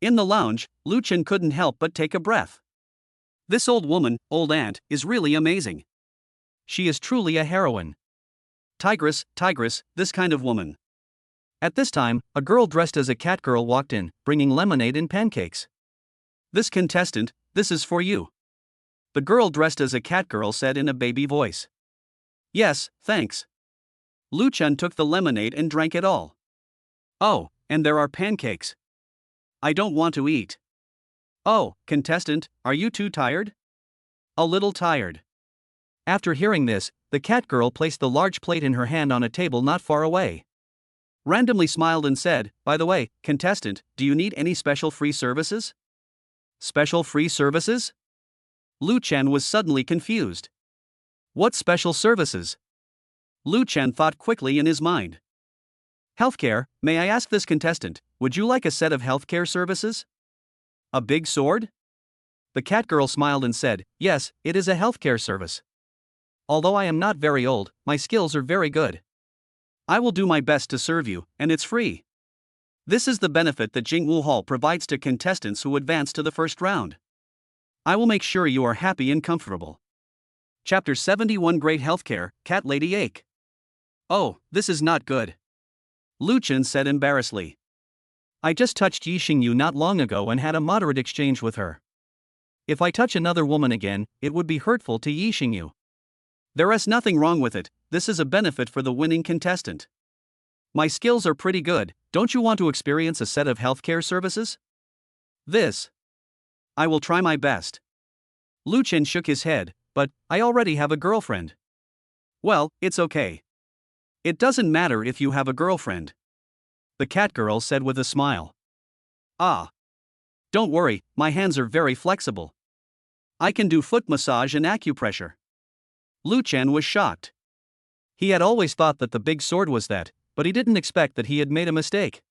In the lounge, Lu Chen couldn't help but take a breath. This old woman, old aunt, is really amazing. She is truly a heroine. Tigress, this kind of woman. At this time, a girl dressed as a cat girl walked in, bringing lemonade and pancakes. This contestant, this is for you. The girl dressed as a cat girl said in a baby voice. Yes, thanks. Lu Chen took the lemonade and drank it all. Oh, and there are pancakes. I don't want to eat. Oh, contestant, are you too tired? A little tired. After hearing this, the cat girl placed the large plate in her hand on a table not far away. Randomly smiled and said, by the way, contestant, do you need any special free services? Special free services? Lu Chen was suddenly confused. What special services? Lu Chen thought quickly in his mind. Healthcare, may I ask this contestant, would you like a set of healthcare services? A big sword? The cat girl smiled and said, yes, it is a healthcare service. Although I am not very old, my skills are very good. I will do my best to serve you, and it's free. This is the benefit that Jingwu Hall provides to contestants who advance to the first round. I will make sure you are happy and comfortable. Chapter 71 Great Healthcare, Cat Lady Ache. Oh, this is not good. Lu Chen said embarrassedly. I just touched Yi Xingyu not long ago and had a moderate exchange with her. If I touch another woman again, it would be hurtful to Yi Xingyu. There is nothing wrong with it, this is a benefit for the winning contestant. My skills are pretty good, don't you want to experience a set of healthcare services? This. I will try my best. Lu Chen shook his head, but I already have a girlfriend. Well, it's okay. It doesn't matter if you have a girlfriend. The cat girl said with a smile. Ah. Don't worry, my hands are very flexible. I can do foot massage and acupressure. Lu Chen was shocked. He had always thought that the big sword was that, but he didn't expect that he had made a mistake.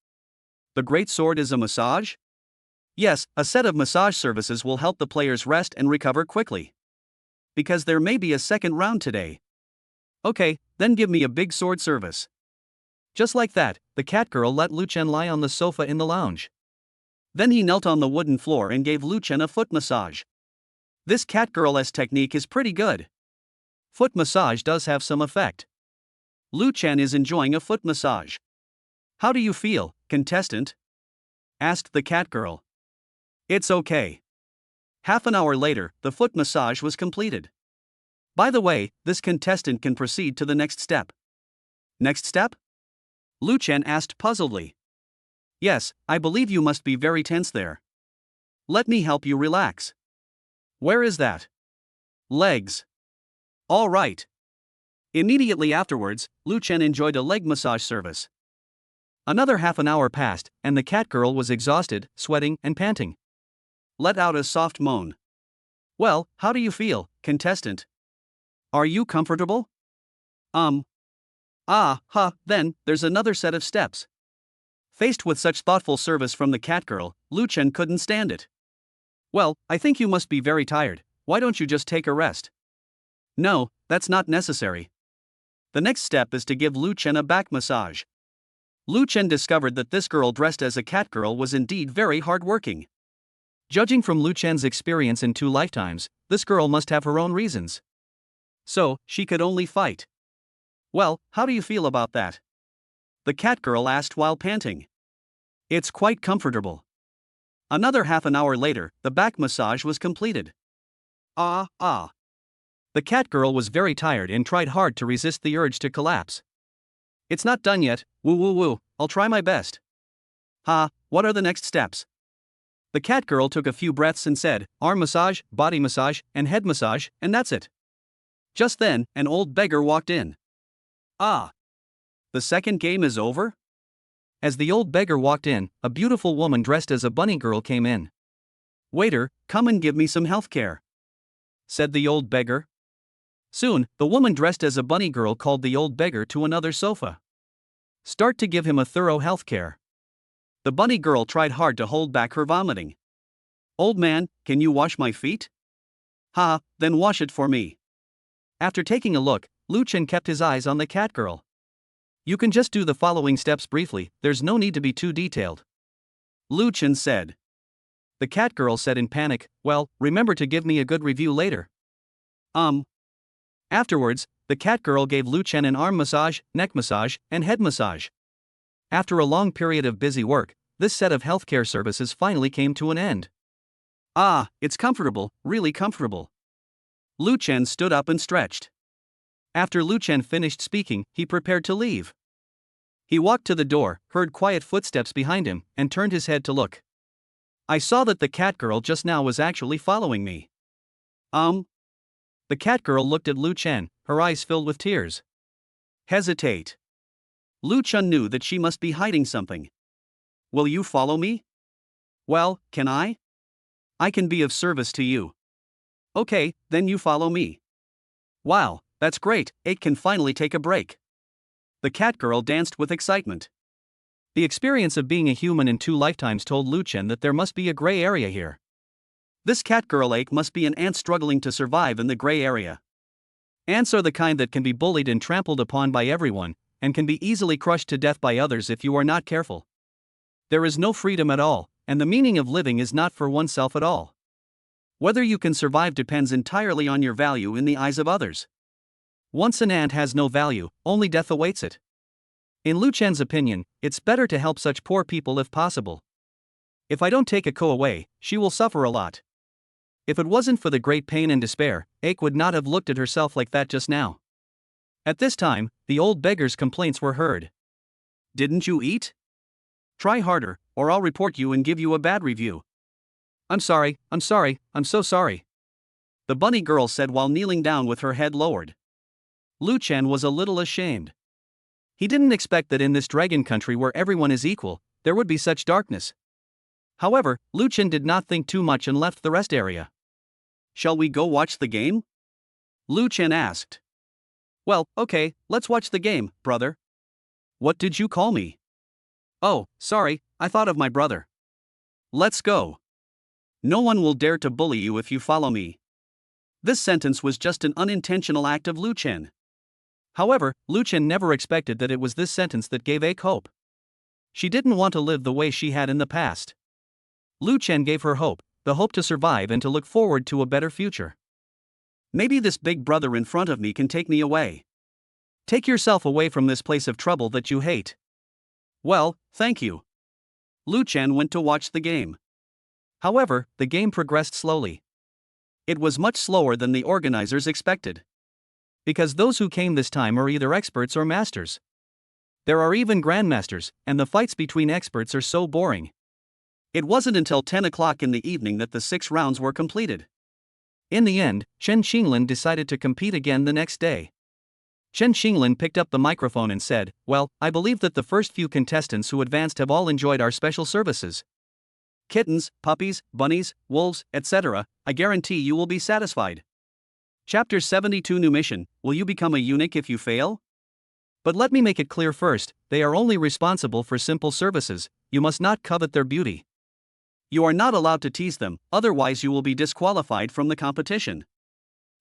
The great sword is a massage? Yes, a set of massage services will help the players rest and recover quickly. Because there may be a second round today. Okay, then give me a big sword service. Just like that, the cat girl let Lu Chen lie on the sofa in the lounge. Then he knelt on the wooden floor and gave Lu Chen a foot massage. This cat girl's technique is pretty good. Foot massage does have some effect. Lu Chen is enjoying a foot massage. How do you feel, contestant? Asked the cat girl. It's okay. Half an hour later, the foot massage was completed. By the way, this contestant can proceed to the next step. Next step? Lu Chen asked puzzledly. Yes, I believe you must be very tense there. Let me help you relax. Where is that? Legs. All right. Immediately afterwards, Lu Chen enjoyed a leg massage service. Another half an hour passed, and the cat girl was exhausted, sweating, and panting. Let out a soft moan. Well, how do you feel, contestant? Are you comfortable? Then, there's another set of steps. Faced with such thoughtful service from the cat girl, Lu Chen couldn't stand it. Well, I think you must be very tired, why don't you just take a rest? No, that's not necessary. The next step is to give Lu Chen a back massage. Lu Chen discovered that this girl dressed as a cat girl was indeed very hardworking. Judging from Lu Chen's experience in 2 lifetimes, this girl must have her own reasons. So, she could only fight. Well, how do you feel about that? The cat girl asked while panting. It's quite comfortable. Another half an hour later, the back massage was completed. The cat girl was very tired and tried hard to resist the urge to collapse. It's not done yet, woo, I'll try my best. Ha, what are the next steps? The cat girl took a few breaths and said, arm massage, body massage, and head massage, and that's it. Just then, an old beggar walked in. Ah! The second game is over? As the old beggar walked in, a beautiful woman dressed as a bunny girl came in. Waiter, come and give me some healthcare, said the old beggar. Soon, the woman dressed as a bunny girl called the old beggar to another sofa. Start to give him a thorough healthcare. The bunny girl tried hard to hold back her vomiting. Old man, can you wash my feet? Ha, then wash it for me. After taking a look, Lu Chen kept his eyes on the cat girl. You can just do the following steps briefly, there's no need to be too detailed, Lu Chen said. The cat girl said in panic, well, remember to give me a good review later. Afterwards, the cat girl gave Lu Chen an arm massage, neck massage, and head massage. After a long period of busy work, this set of healthcare services finally came to an end. Ah, it's comfortable, really comfortable. Lu Chen stood up and stretched. After Lu Chen finished speaking, he prepared to leave. He walked to the door, heard quiet footsteps behind him, and turned his head to look. I saw that the cat girl just now was actually following me. The cat girl looked at Lu Chen, her eyes filled with tears. Hesitate. Lu Chen knew that she must be hiding something. Will you follow me? Well, can I? I can be of service to you. Okay, then you follow me. Wow, that's great, it can finally take a break. The cat girl danced with excitement. The experience of being a human in 2 lifetimes told Lu Chen that there must be a gray area here. This cat girl ache must be an ant struggling to survive in the gray area. Ants are the kind that can be bullied and trampled upon by everyone, and can be easily crushed to death by others if you are not careful. There is no freedom at all, and the meaning of living is not for oneself at all. Whether you can survive depends entirely on your value in the eyes of others. Once an ant has no value, only death awaits it. In Lu Chen's opinion, it's better to help such poor people if possible. If I don't take Ako away, she will suffer a lot. If it wasn't for the great pain and despair, Ake would not have looked at herself like that just now. At this time, the old beggar's complaints were heard. Didn't you eat? Try harder, or I'll report you and give you a bad review. I'm sorry, I'm so sorry. The bunny girl said while kneeling down with her head lowered. Lu Chen was a little ashamed. He didn't expect that in this dragon country where everyone is equal, there would be such darkness. However, Lu Chen did not think too much and left the rest area. Shall we go watch the game? Lu Chen asked. Well, okay, let's watch the game, brother. What did you call me? Oh, sorry, I thought of my brother. Let's go. No one will dare to bully you if you follow me. This sentence was just an unintentional act of Lu Chen. However, Lu Chen never expected that it was this sentence that gave Ake hope. She didn't want to live the way she had in the past. Lu Chen gave her hope, the hope to survive and to look forward to a better future. Maybe this big brother in front of me can take me away. Take yourself away from this place of trouble that you hate. Well, thank you. Lu Chen went to watch the game. However, the game progressed slowly. It was much slower than the organizers expected. Because those who came this time are either experts or masters. There are even grandmasters, and the fights between experts are so boring. It wasn't until 10 o'clock in the evening that the 6 rounds were completed. In the end, Chen Xinglin decided to compete again the next day. Chen Xinglin picked up the microphone and said, well, I believe that the first few contestants who advanced have all enjoyed our special services. Kittens, puppies, bunnies, wolves, etc., I guarantee you will be satisfied. Chapter 72 New Mission, will you become a eunuch if you fail? But let me make it clear first, they are only responsible for simple services, you must not covet their beauty. You are not allowed to tease them, otherwise you will be disqualified from the competition.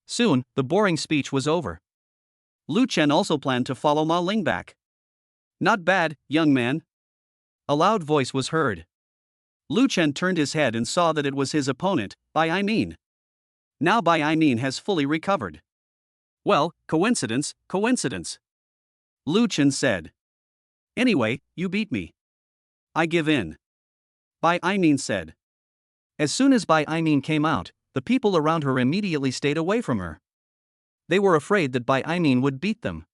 Soon, the boring speech was over. Lu Chen also planned to follow Ma Ling back. Not bad, young man. A loud voice was heard. Lu Chen turned his head and saw that it was his opponent, Bai Aimin. Now Bai Aimin has fully recovered. Well, coincidence. Lu Chen said. Anyway, you beat me. I give in. Bai Aimin said. As soon as Bai Aimin came out, the people around her immediately stayed away from her. They were afraid that Bai Aimin would beat them.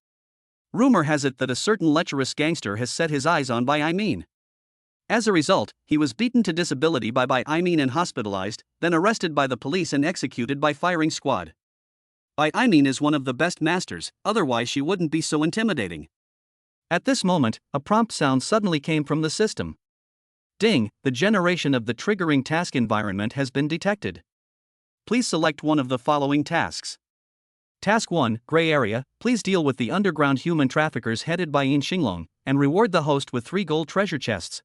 Rumor has it that a certain lecherous gangster has set his eyes on Bai Aimin. As a result, he was beaten to disability by Imean and hospitalized, then arrested by the police and executed by firing squad. Imean is one of the best masters, otherwise she wouldn't be so intimidating. At this moment, a prompt sound suddenly came from the system. Ding, the generation of the triggering task environment has been detected. Please select one of the following tasks. Task 1, Gray Area, please deal with the underground human traffickers headed by Yin Xinglong, and reward the host with 3 gold treasure chests.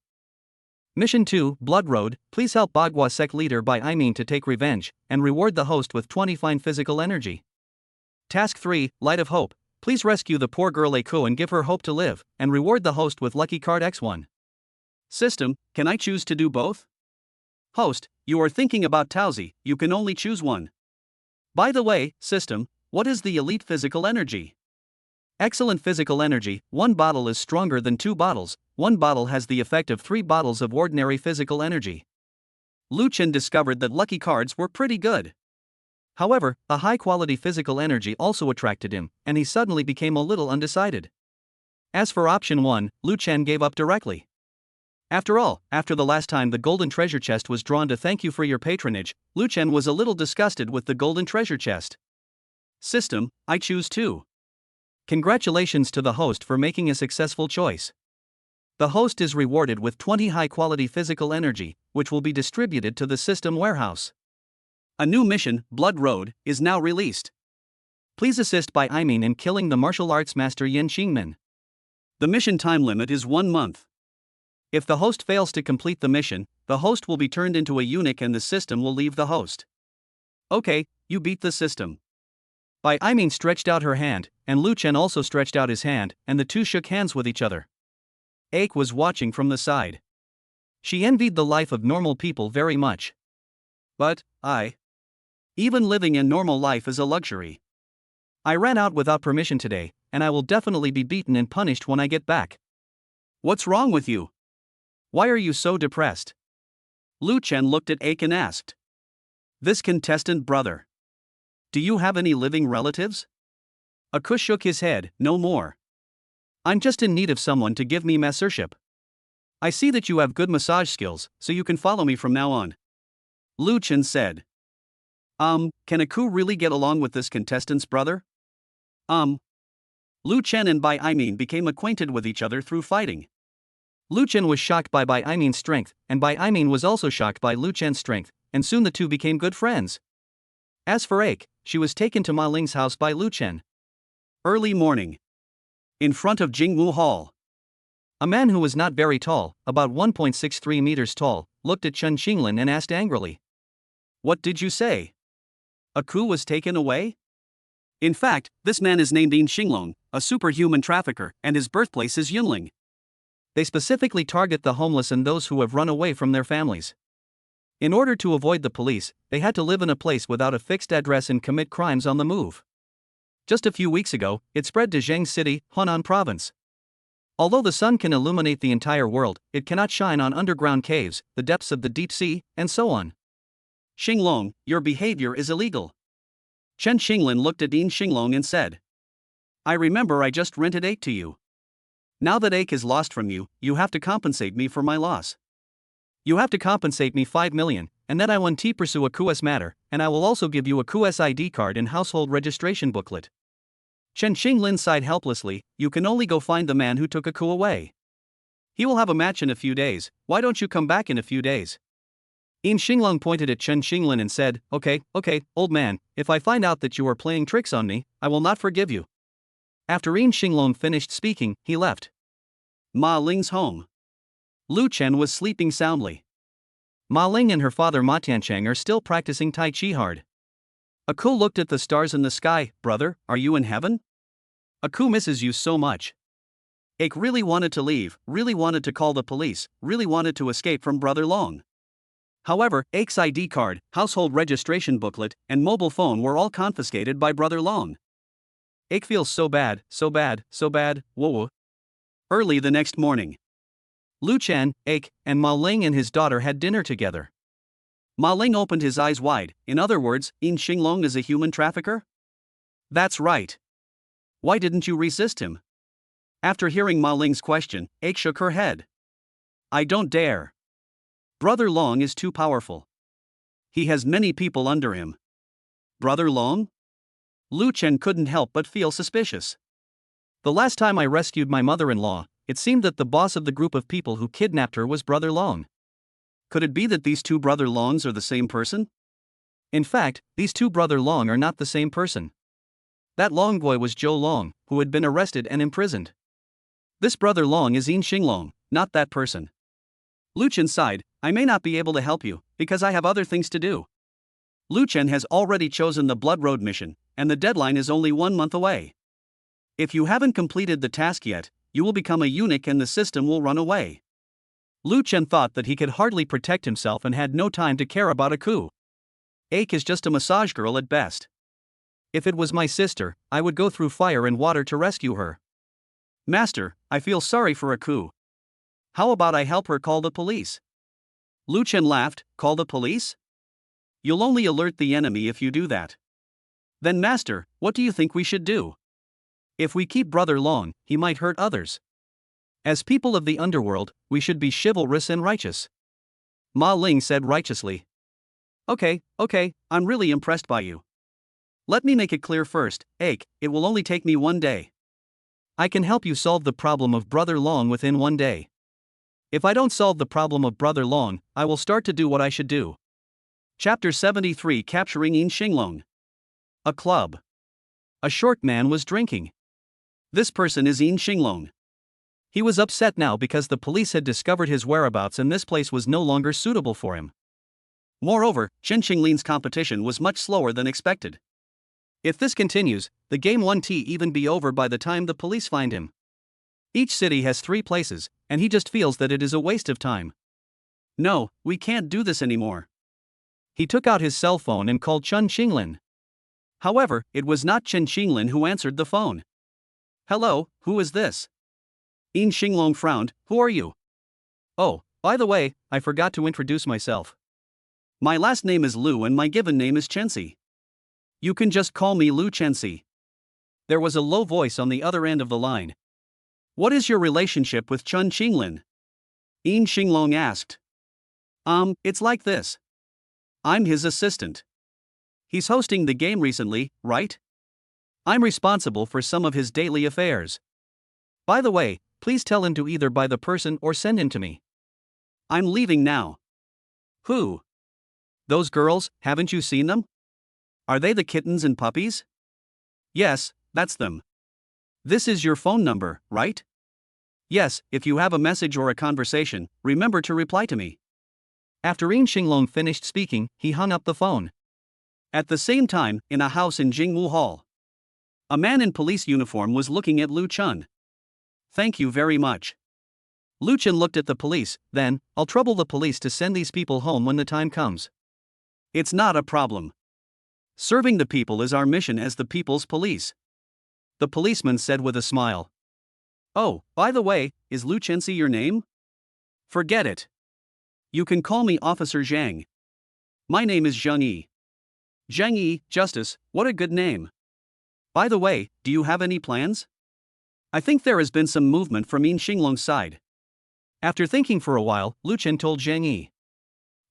Mission 2, Blood Road, please help Bagua sect leader by Imean to take revenge, and reward the host with 20 fine physical energy. Task 3, Light of Hope, please rescue the poor girl Eiko and give her hope to live, and reward the host with lucky card X1. System, can I choose to do both? Host, you are thinking about Tauzi, you can only choose one. By the way, system, what is the elite physical energy? Excellent physical energy, 1 bottle is stronger than 2 bottles, 1 bottle has the effect of 3 bottles of ordinary physical energy. Lu Chen discovered that lucky cards were pretty good. However, a high-quality physical energy also attracted him, and he suddenly became a little undecided. As for option 1, Lu Chen gave up directly. After all, after the last time the golden treasure chest was drawn to thank you for your patronage, Lu Chen was a little disgusted with the golden treasure chest. System, I choose 2. Congratulations to the host for making a successful choice. The host is rewarded with 20 high-quality physical energy, which will be distributed to the system warehouse. A new mission, Blood Road, is now released. Please assist by Imean in killing the martial arts master Yin Xingmin. The mission time limit is 1 month. If the host fails to complete the mission, the host will be turned into a eunuch and the system will leave the host. Okay, you beat the system. By Imean stretched out her hand, and Lu Chen also stretched out his hand, and the two shook hands with each other. Ake was watching from the side. She envied the life of normal people very much. But, even living a normal life is a luxury. I ran out without permission today, and I will definitely be beaten and punished when I get back. What's wrong with you? Why are you so depressed? Lu Chen looked at Ake and asked. This contestant brother. Do you have any living relatives? Aku shook his head, no more. I'm just in need of someone to give me masseurship. I see that you have good massage skills, so you can follow me from now on. Lu Chen said. Can Aku really get along with this contestant's brother? Lu Chen and Bai Imean became acquainted with each other through fighting. Lu Chen was shocked by Bai Imean's strength, and Bai Imean was also shocked by Lu Chen's strength, and soon the two became good friends. As for Ake, she was taken to Ma Ling's house by Lu Chen. Early morning. In front of Jingwu Hall. A man who was not very tall, about 1.63 meters tall, looked at Chen Xinglin and asked angrily. What did you say? Aku was taken away? In fact, this man is named Yin Xinglong, a superhuman trafficker, and his birthplace is Yunling. They specifically target the homeless and those who have run away from their families. In order to avoid the police, they had to live in a place without a fixed address and commit crimes on the move. Just a few weeks ago, it spread to Zheng City, Hunan Province. Although the sun can illuminate the entire world, it cannot shine on underground caves, the depths of the deep sea, and so on. Xinglong, your behavior is illegal. Chen Xinglin looked at Yin Xinglong and said. I remember I just rented Ake to you. Now that Ake is lost from you, you have to compensate me for my loss. You have to compensate me 5 million, and then I will pursue Aku's matter, and I will also give you Aku's ID card and household registration booklet. Chen Xinglin sighed helplessly. You can only go find the man who took Aku away. He will have a match in a few days, why don't you come back in a few days? Yin Xinglong pointed at Chen Xinglin and said, Okay, old man, if I find out that you are playing tricks on me, I will not forgive you. After Yin Xinglong finished speaking, he left. Ma Ling's home. Lu Chen was sleeping soundly. Ma Ling and her father Ma Tiancheng are still practicing Tai Chi hard. Aku looked at the stars in the sky. Brother, are you in heaven? Aku misses you so much. Ake really wanted to leave, really wanted to call the police, really wanted to escape from Brother Long. However, Ake's ID card, household registration booklet, and mobile phone were all confiscated by Brother Long. Ake feels so bad, whoa. Early the next morning. Lu Chen, Ake, and Ma Ling and his daughter had dinner together. Ma Ling opened his eyes wide. In other words, Yin Xinglong is a human trafficker? That's right. Why didn't you resist him? After hearing Ma Ling's question, Ake shook her head. I don't dare. Brother Long is too powerful. He has many people under him. Brother Long? Lu Chen couldn't help but feel suspicious. The last time I rescued my mother-in-law, it seemed that the boss of the group of people who kidnapped her was Brother Long. Could it be that these two Brother Longs are the same person? In fact, these two Brother Long are not the same person. That Long boy was Joe Long, who had been arrested and imprisoned. This Brother Long is Yin Xinglong, not that person. Lu Chen sighed, I may not be able to help you, because I have other things to do. Lu Chen has already chosen the Blood Road mission, and the deadline is only 1 month away. If you haven't completed the task yet, you will become a eunuch and the system will run away. Lu Chen thought that he could hardly protect himself and had no time to care about a coup. Ache is just a massage girl at best. If it was my sister, I would go through fire and water to rescue her. Master, I feel sorry for a coup. How about I help her call the police? Lu Chen laughed, call the police? You'll only alert the enemy if you do that. Then Master, what do you think we should do? If we keep Brother Long, he might hurt others. As people of the underworld, we should be chivalrous and righteous. Ma Ling said righteously. Okay, I'm really impressed by you. Let me make it clear first, Ache, it will only take me 1 day. I can help you solve the problem of Brother Long within 1 day. If I don't solve the problem of Brother Long, I will start to do what I should do. Chapter 73 Capturing Yin Xinglong. A club. A short man was drinking. This person is Yin Xinglong. He was upset now because the police had discovered his whereabouts and this place was no longer suitable for him. Moreover, Chen Qinglin's competition was much slower than expected. If this continues, the game won't even be over by the time the police find him. Each city has 3 places, and he just feels that it is a waste of time. No, we can't do this anymore. He took out his cell phone and called Chen Qinglin. However, it was not Chen Qinglin who answered the phone. Hello, who is this? Yin Xinglong frowned, who are you? Oh, by the way, I forgot to introduce myself. My last name is Lu and my given name is Chensi. You can just call me Lu Chensi. There was a low voice on the other end of the line. What is your relationship with Chen Qinglin? Yin Xinglong asked. It's like this. I'm his assistant. He's hosting the game recently, right? I'm responsible for some of his daily affairs. By the way, please tell him to either buy the person or send him to me. I'm leaving now. Who? Those girls, haven't you seen them? Are they the kittens and puppies? Yes, that's them. This is your phone number, right? Yes, if you have a message or a conversation, remember to reply to me. After Yin Xinglong finished speaking, he hung up the phone. At the same time, in a house in Jingwu Hall, a man in police uniform was looking at Lu Chen. Thank you very much. Lu Chen looked at the police, then, I'll trouble the police to send these people home when the time comes. It's not a problem. Serving the people is our mission as the people's police. The policeman said with a smile. Oh, by the way, is Lu Chensi your name? Forget it. You can call me Officer Zhang. My name is Zheng Yi. Zheng Yi, Justice, what a good name. By the way, do you have any plans? I think there has been some movement from Yin Xinglong's side. After thinking for a while, Lu Chen told Zheng Yi.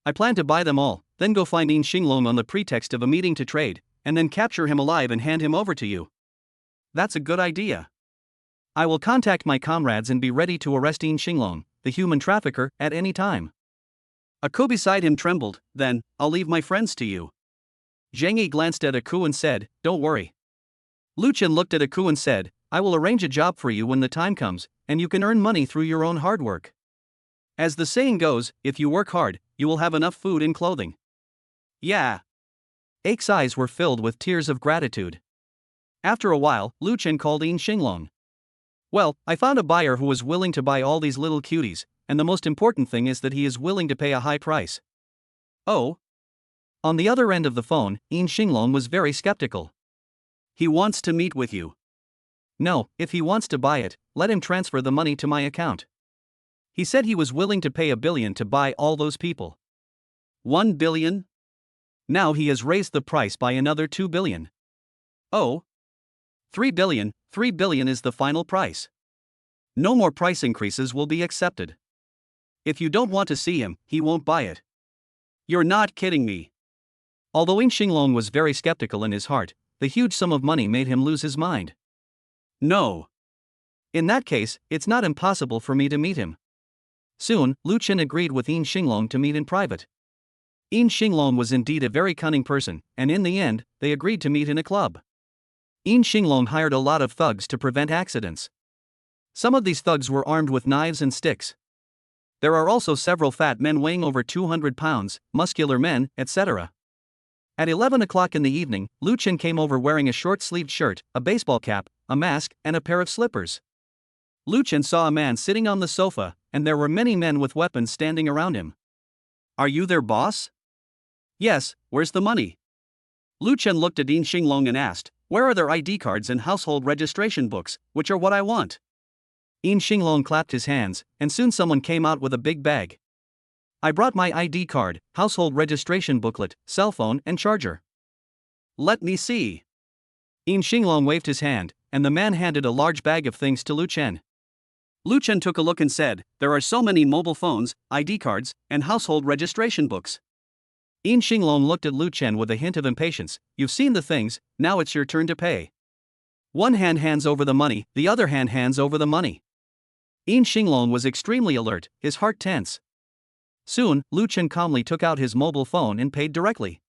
I plan to buy them all, then go find Yin Xinglong on the pretext of a meeting to trade, and then capture him alive and hand him over to you. That's a good idea. I will contact my comrades and be ready to arrest Yin Xinglong, the human trafficker, at any time. Aku beside him trembled, then, I'll leave my friends to you. Zheng Yi glanced at Aku and said, don't worry. Lu Chen looked at Aku and said, I will arrange a job for you when the time comes, and you can earn money through your own hard work. As the saying goes, if you work hard, you will have enough food and clothing. Yeah. Ake's eyes were filled with tears of gratitude. After a while, Lu Chen called Yin Xinglong. Well, I found a buyer who was willing to buy all these little cuties, and the most important thing is that he is willing to pay a high price. Oh? On the other end of the phone, Yin Xinglong was very skeptical. He wants to meet with you. No, if he wants to buy it, let him transfer the money to my account. He said he was willing to pay $1 billion to buy all those people. 1 billion? Now he has raised the price by another 2 billion. Oh? 3 billion, 3 billion is the final price. No more price increases will be accepted. If you don't want to see him, he won't buy it. You're not kidding me. Although Yin Xinglong was very skeptical in his heart, the huge sum of money made him lose his mind. No. In that case, it's not impossible for me to meet him. Soon, Lu Chen agreed with Yin Xinglong to meet in private. Yin Xinglong was indeed a very cunning person, and in the end, they agreed to meet in a club. Yin Xinglong hired a lot of thugs to prevent accidents. Some of these thugs were armed with knives and sticks. There are also several fat men weighing over 200 pounds, muscular men, etc. At 11 o'clock in the evening, Lu Chen came over wearing a short-sleeved shirt, a baseball cap, a mask, and a pair of slippers. Lu Chen saw a man sitting on the sofa, and there were many men with weapons standing around him. Are you their boss? Yes, where's the money? Lu Chen looked at Yin Xinglong and asked, where are their ID cards and household registration books, which are what I want? Yin Xinglong clapped his hands, and soon someone came out with a big bag. I brought my ID card, household registration booklet, cell phone, and charger. Let me see. Yin Xinglong waved his hand, and the man handed a large bag of things to Lu Chen. Lu Chen took a look and said, there are so many mobile phones, ID cards, and household registration books. Yin Xinglong looked at Lu Chen with a hint of impatience. You've seen the things, now it's your turn to pay. One hand hands over the money, the other hand hands over the money. Yin Xinglong was extremely alert, his heart tense. Soon, Lu Chen calmly took out his mobile phone and paid directly.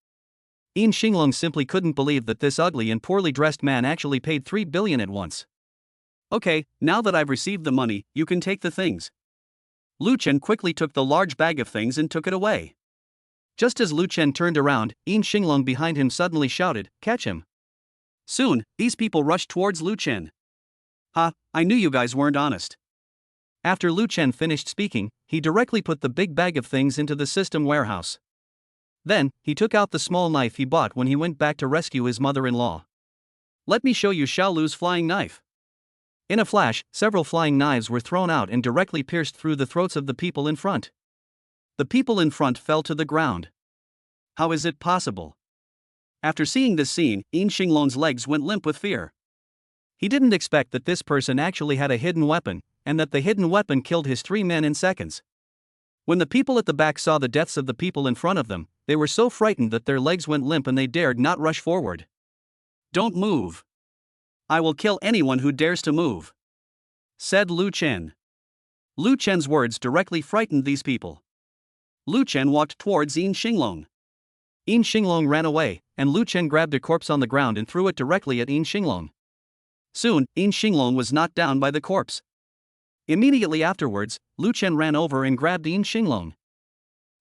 Yin Xinglong simply couldn't believe that this ugly and poorly dressed man actually paid 3 billion at once. Okay, now that I've received the money, you can take the things. Lu Chen quickly took the large bag of things and took it away. Just as Lu Chen turned around, Yin Xinglong behind him suddenly shouted, catch him. Soon, these people rushed towards Lu Chen. Ha, I knew you guys weren't honest. After Lu Chen finished speaking, he directly put the big bag of things into the system warehouse. Then, he took out the small knife he bought when he went back to rescue his mother-in-law. Let me show you Xiao Lu's flying knife. In a flash, several flying knives were thrown out and directly pierced through the throats of the people in front. The people in front fell to the ground. How is it possible? After seeing this scene, Yin Xinglong's legs went limp with fear. He didn't expect that this person actually had a hidden weapon, and that the hidden weapon killed his 3 men in seconds. When the people at the back saw the deaths of the people in front of them, they were so frightened that their legs went limp and they dared not rush forward. Don't move. I will kill anyone who dares to move, said Lu Chen. Lu Chen's words directly frightened these people. Lu Chen walked towards Yin Xinglong. Yin Xinglong ran away, and Lu Chen grabbed a corpse on the ground and threw it directly at Yin Xinglong. Soon, Yin Xinglong was knocked down by the corpse. Immediately afterwards, Lu Chen ran over and grabbed Yin Xinglong.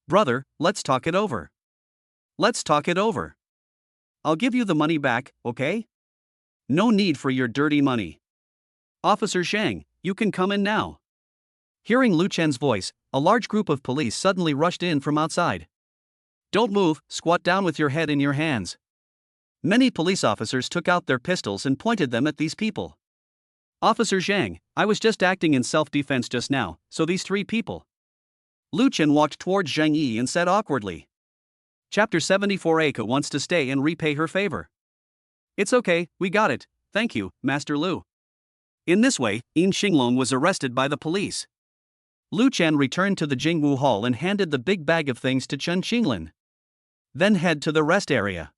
Brother, let's talk it over. Let's talk it over. I'll give you the money back, okay? No need for your dirty money. Officer Zhang, you can come in now. Hearing Lu Chen's voice, a large group of police suddenly rushed in from outside. Don't move, squat down with your head in your hands. Many police officers took out their pistols and pointed them at these people. Officer Zhang, I was just acting in self-defense just now, so these 3 people. Lu Chen walked towards Zhang Yi and said awkwardly. Chapter 74. Aika wants to stay and repay her favor. It's okay, we got it, thank you, Master Lu. In this way, Yin Xinglong was arrested by the police. Lu Chen returned to the Jingwu Hall and handed the big bag of things to Chen Qinglin. Then head to the rest area.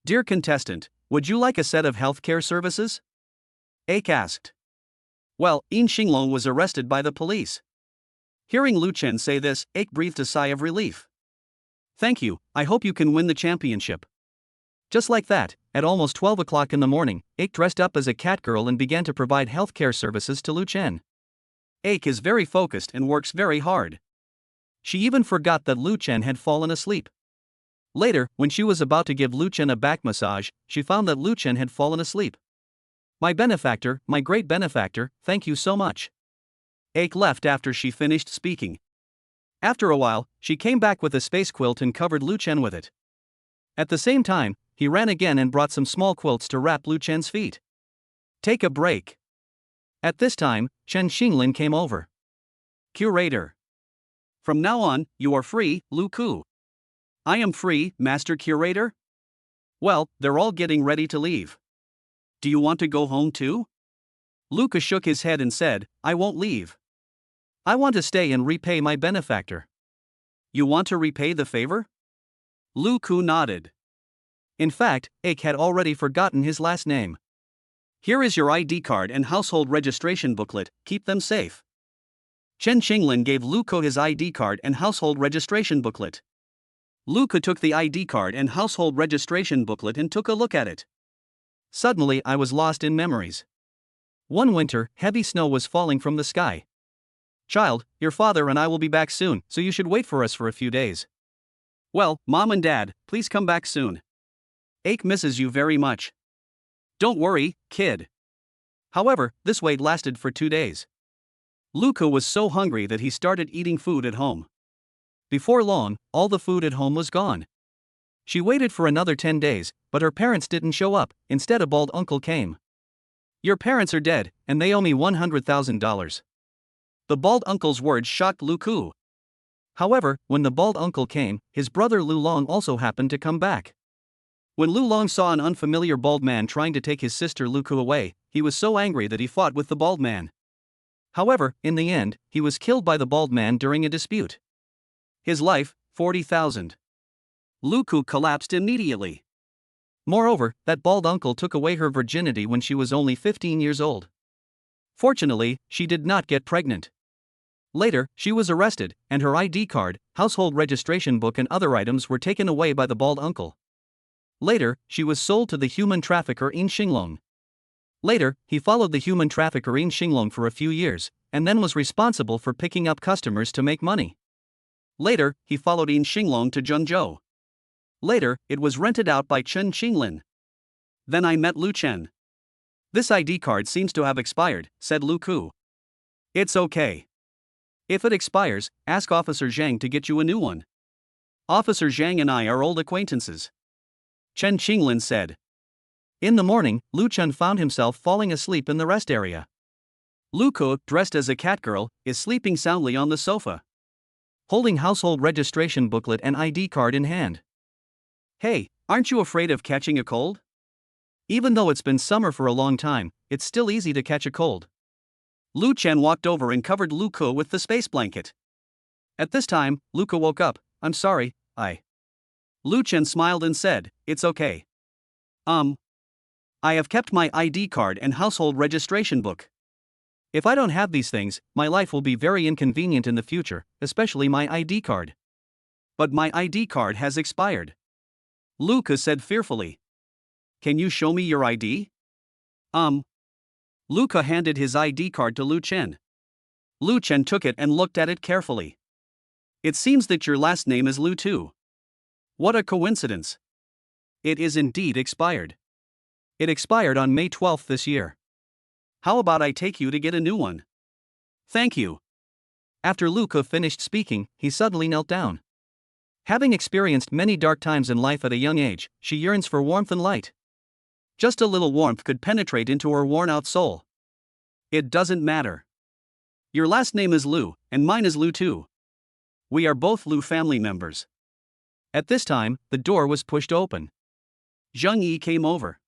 Dear contestant, would you like a set of healthcare services? Ake asked. Well, Yin Xinglong was arrested by the police. Hearing Lu Chen say this, Ake breathed a sigh of relief. Thank you, I hope you can win the championship. Just like that, at almost 12 o'clock in the morning, Ake dressed up as a cat girl and began to provide healthcare services to Lu Chen. Ake is very focused and works very hard. She even forgot that Lu Chen had fallen asleep. Later, when she was about to give Lu Chen a back massage, she found that Lu Chen had fallen asleep. My benefactor, my great benefactor, thank you so much. Ake left after she finished speaking. After a while, she came back with a space quilt and covered Lu Chen with it. At the same time, he ran again and brought some small quilts to wrap Lu Chen's feet. Take a break. At this time, Chen Xinglin came over. Curator. From now on, you are free, Lu Ku. I am free, Master Curator? Well, they're all getting ready to leave. Do you want to go home too? Luca shook his head and said, I won't leave. I want to stay and repay my benefactor. You want to repay the favor? Lu Ku nodded. In fact, Ik had already forgotten his last name. Here is your ID card and household registration booklet, keep them safe. Chen Qinglin gave Lu Ku his ID card and household registration booklet. Lu Ku took the ID card and household registration booklet and took a look at it. Suddenly I was lost in memories. One winter, heavy snow was falling from the sky. Child, your father and I will be back soon, so you should wait for us for a few days. Well, Mom and Dad, please come back soon. Ik misses you very much. Don't worry, kid. However, this wait lasted for 2 days. Lu Ku was so hungry that he started eating food at home. Before long, all the food at home was gone. She waited for another 10 days, but her parents didn't show up. Instead, a bald uncle came. Your parents are dead, and they owe me $100,000. The bald uncle's words shocked Lu Ku. However, when the bald uncle came, his brother Lu Long also happened to come back. When Lu Long saw an unfamiliar bald man trying to take his sister Lu Ku away, he was so angry that he fought with the bald man. However, in the end, he was killed by the bald man during a dispute. His life, 40,000. Lu Ku collapsed immediately. Moreover, that bald uncle took away her virginity when she was only 15 years old. Fortunately, she did not get pregnant. Later, she was arrested, and her ID card, household registration book and other items were taken away by the bald uncle. Later, she was sold to the human trafficker In Xinglong. Later, he followed the human trafficker In Xinglong for a few years, and then was responsible for picking up customers to make money. Later, he followed In Xinglong to Zhengzhou. Later, it was rented out by Chen Qinglin. Then I met Lu Chen. This ID card seems to have expired, said Lu Ku. It's okay. If it expires, ask Officer Zhang to get you a new one. Officer Zhang and I are old acquaintances. Chen Qinglin said. In the morning, Lu Chen found himself falling asleep in the rest area. Lu Ku, dressed as a cat girl, is sleeping soundly on the sofa, holding household registration booklet and ID card in hand. Hey, aren't you afraid of catching a cold? Even though it's been summer for a long time, it's still easy to catch a cold. Lu Chen walked over and covered Lu Ku with the space blanket. At this time, Lu Ku woke up. I'm sorry, Lu Chen smiled and said, it's okay. I have kept my ID card and household registration book. If I don't have these things, my life will be very inconvenient in the future, especially my ID card. But my ID card has expired. Lu Ku said fearfully. Can you show me your ID? Lu Ku handed his ID card to Lu Chen. Lu Chen took it and looked at it carefully. It seems that your last name is Lu too. What a coincidence. It is indeed expired. It expired on May 12th this year. How about I take you to get a new one? Thank you. After Lu Ku finished speaking, he suddenly knelt down. Having experienced many dark times in life at a young age, she yearns for warmth and light. Just a little warmth could penetrate into her worn-out soul. It doesn't matter. Your last name is Lu, and mine is Lu too. We are both Lu family members. At this time, the door was pushed open. Zheng Yi came over.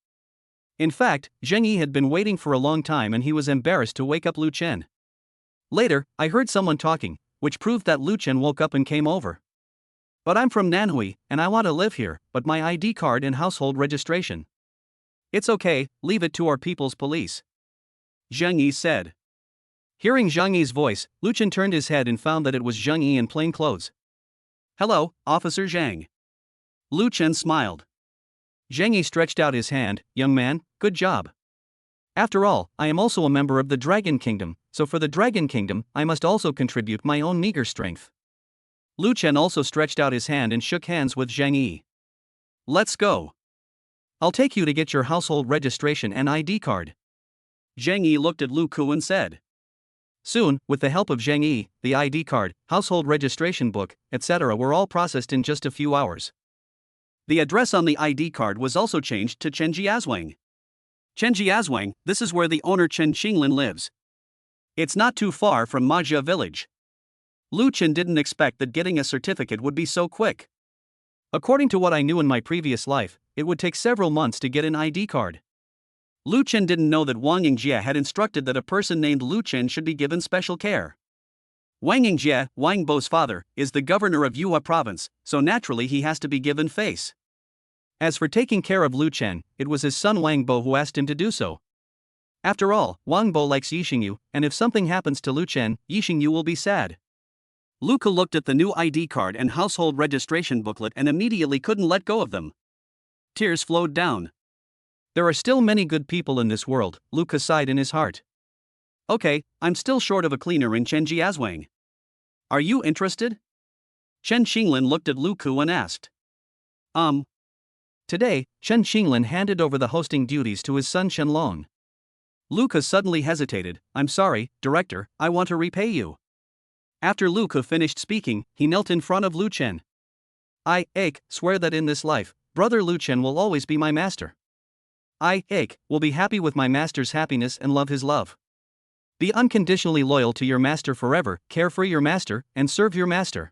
In fact, Zheng Yi had been waiting for a long time and he was embarrassed to wake up Lu Chen. Later, I heard someone talking, which proved that Lu Chen woke up and came over. But I'm from Nanhui, and I want to live here, but my ID card and household registration. It's okay, leave it to our people's police. Zheng Yi said. Hearing Zheng Yi's voice, Lu Chen turned his head and found that it was Zheng Yi in plain clothes. Hello, Officer Zhang. Lu Chen smiled. Zheng Yi stretched out his hand. Young man, good job. After all, I am also a member of the Dragon Kingdom, so for the Dragon Kingdom, I must also contribute my own meager strength. Lu Chen also stretched out his hand and shook hands with Zheng Yi. Let's go. I'll take you to get your household registration and ID card. Zheng Yi looked at Lu Ku and said. Soon, with the help of Zheng Yi, the ID card, household registration book, etc. were all processed in just a few hours. The address on the ID card was also changed to Chenjiazwang. Chenjiazwang, this is where the owner Chen Qinglin lives. It's not too far from Majia village. Lu Chen didn't expect that getting a certificate would be so quick. According to what I knew in my previous life, it would take several months to get an ID card. Lu Chen didn't know that Wang Yingjie had instructed that a person named Lu Chen should be given special care. Wang Yingjie, Wang Bo's father, is the governor of Yue province, so naturally he has to be given face. As for taking care of Lu Chen, it was his son Wang Bo who asked him to do so. After all, Wang Bo likes Yixingyu, and if something happens to Lu Chen, Yixingyu will be sad. Luca looked at the new ID card and household registration booklet and immediately couldn't let go of them. Tears flowed down. There are still many good people in this world, Luca sighed in his heart. Okay, I'm still short of a cleaner in Chenjiazwang. Are you interested? Chen Xinglin looked at Lu Ku and asked. Today, Chen Xinglin handed over the hosting duties to his son Shenlong. Luca suddenly hesitated. I'm sorry, director, I want to repay you. After Luca finished speaking, he knelt in front of Lu Chen. I swear that in this life, brother Lu Chen will always be my master. I will be happy with my master's happiness and love his love. Be unconditionally loyal to your master forever, care for your master, and serve your master.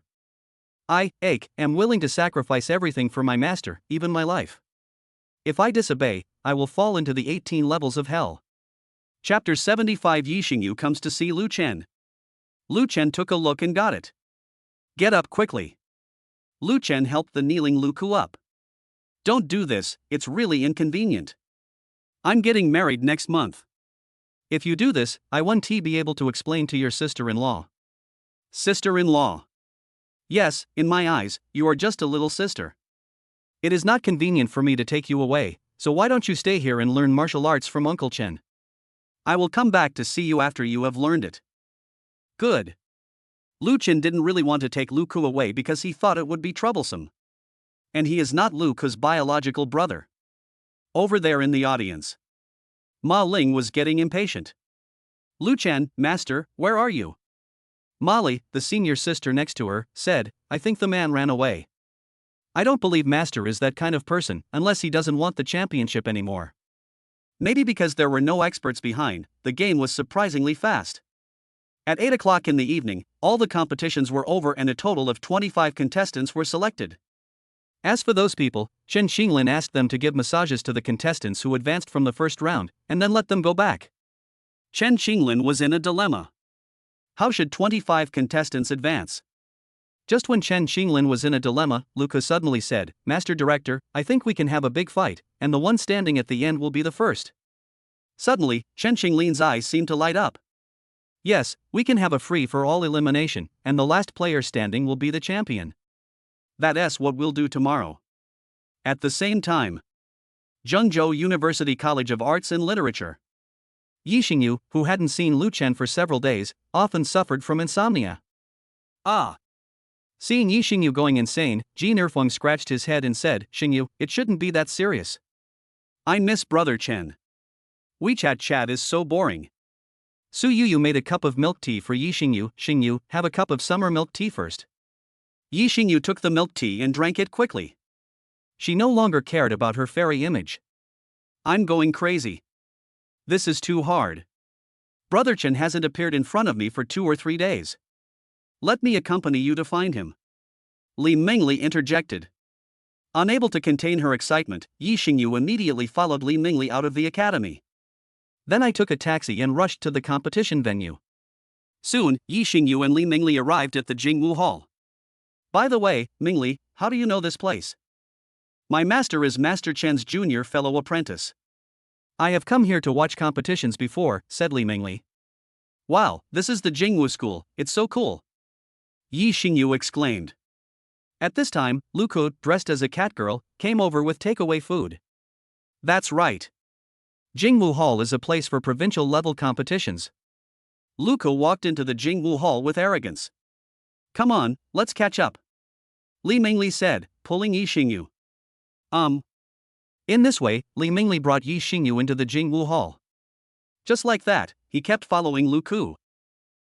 I am willing to sacrifice everything for my master, even my life. If I disobey, I will fall into the 18 levels of hell. Chapter 75 Yixingyu comes to see Lu Chen. Lu Chen took a look and got it. Get up quickly. Lu Chen helped the kneeling Lu Ku up. Don't do this, it's really inconvenient. I'm getting married next month. If you do this, I won't be able to explain to your sister-in-law. Sister-in-law. Yes, in my eyes, you are just a little sister. It is not convenient for me to take you away, so why don't you stay here and learn martial arts from Uncle Chen? I will come back to see you after you have learned it. Good. Lu Chen didn't really want to take Lu Ku away because he thought it would be troublesome. And he is not Lu Ku's biological brother. Over there in the audience, Ma Ling was getting impatient. Lu Chen, master, where are you? Molly, the senior sister next to her, said, I think the man ran away. I don't believe master is that kind of person, unless he doesn't want the championship anymore. Maybe because there were no experts behind, the game was surprisingly fast. At 8 o'clock in the evening, all the competitions were over and a total of 25 contestants were selected. As for those people, Chen Xinglin asked them to give massages to the contestants who advanced from the first round, and then let them go back. Chen Xinglin was in a dilemma. How should 25 contestants advance? Just when Chen Xinglin was in a dilemma, Luca suddenly said, Master Director, I think we can have a big fight, and the one standing at the end will be the first. Suddenly, Chen Xinglin's eyes seemed to light up. Yes, we can have a free-for-all elimination, and the last player standing will be the champion. That's what we'll do tomorrow. At the same time, Zhengzhou University College of Arts and Literature. Yixingyu, who hadn't seen Lu Chen for several days, often suffered from insomnia. Seeing Yixingyu going insane, Ji Nerfeng scratched his head and said, Xingyu, it shouldn't be that serious. I miss Brother Chen. WeChat chat is so boring. Su Yuyu made a cup of milk tea for Yixingyu. Xingyu, have a cup of summer milk tea first. Yixingyu took the milk tea and drank it quickly. She no longer cared about her fairy image. I'm going crazy. This is too hard. Brother Chen hasn't appeared in front of me for 2 or 3 days. Let me accompany you to find him. Li Mingli interjected. Unable to contain her excitement, Yixingyu immediately followed Li Mingli out of the academy. Then I took a taxi and rushed to the competition venue. Soon, Yixingyu and Li Mingli arrived at the Jingwu Hall. By the way, Mingli, how do you know this place? My master is Master Chen's junior fellow apprentice. I have come here to watch competitions before, said Li Mingli. Wow, this is the Jingwu school, it's so cool. Yixingyu exclaimed. At this time, Lu Ku, dressed as a cat girl, came over with takeaway food. That's right. Jingwu Hall is a place for provincial level competitions. Lu Ku walked into the Jingwu Hall with arrogance. Come on, let's catch up. Li Mingli said, pulling Yixingyu. In this way, Li Mingli brought Yixingyu into the Jingwu Hall. Just like that, he kept following Lu Ku.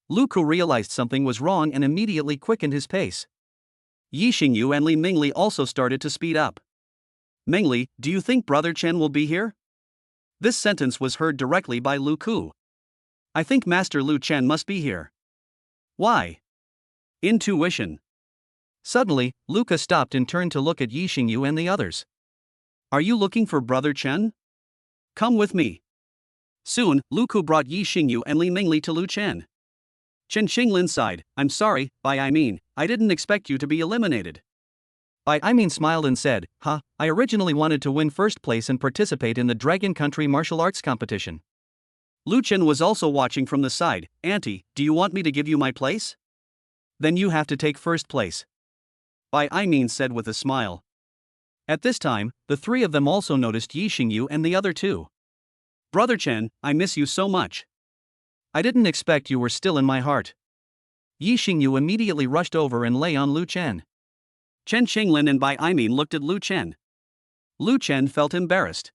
Lu Ku realized something was wrong and immediately quickened his pace. Yixingyu and Li Mingli also started to speed up. Mingli, do you think Brother Chen will be here? This sentence was heard directly by Lu Ku. I think Master Lu Chen must be here. Why? Intuition. Suddenly, Luca stopped and turned to look at Yixingyu and the others. Are you looking for Brother Chen? Come with me. Soon, Lu Ku brought Yixingyu and Li Mingli to Lu Chen. Chen Xinglin sighed, I'm sorry, I didn't expect you to be eliminated. Smiled and said, I originally wanted to win first place and participate in the Dragon Country martial arts competition. Lu Chen was also watching from the side. Auntie, do you want me to give you my place? Then you have to take first place. Said with a smile. At this time, the three of them also noticed Yi Xingyu and the other two. Brother Chen, I miss you so much. I didn't expect you were still in my heart. Yi Xingyu immediately rushed over and lay on Lu Chen. Chen Xinglin and looked at Lu Chen. Lu Chen felt embarrassed.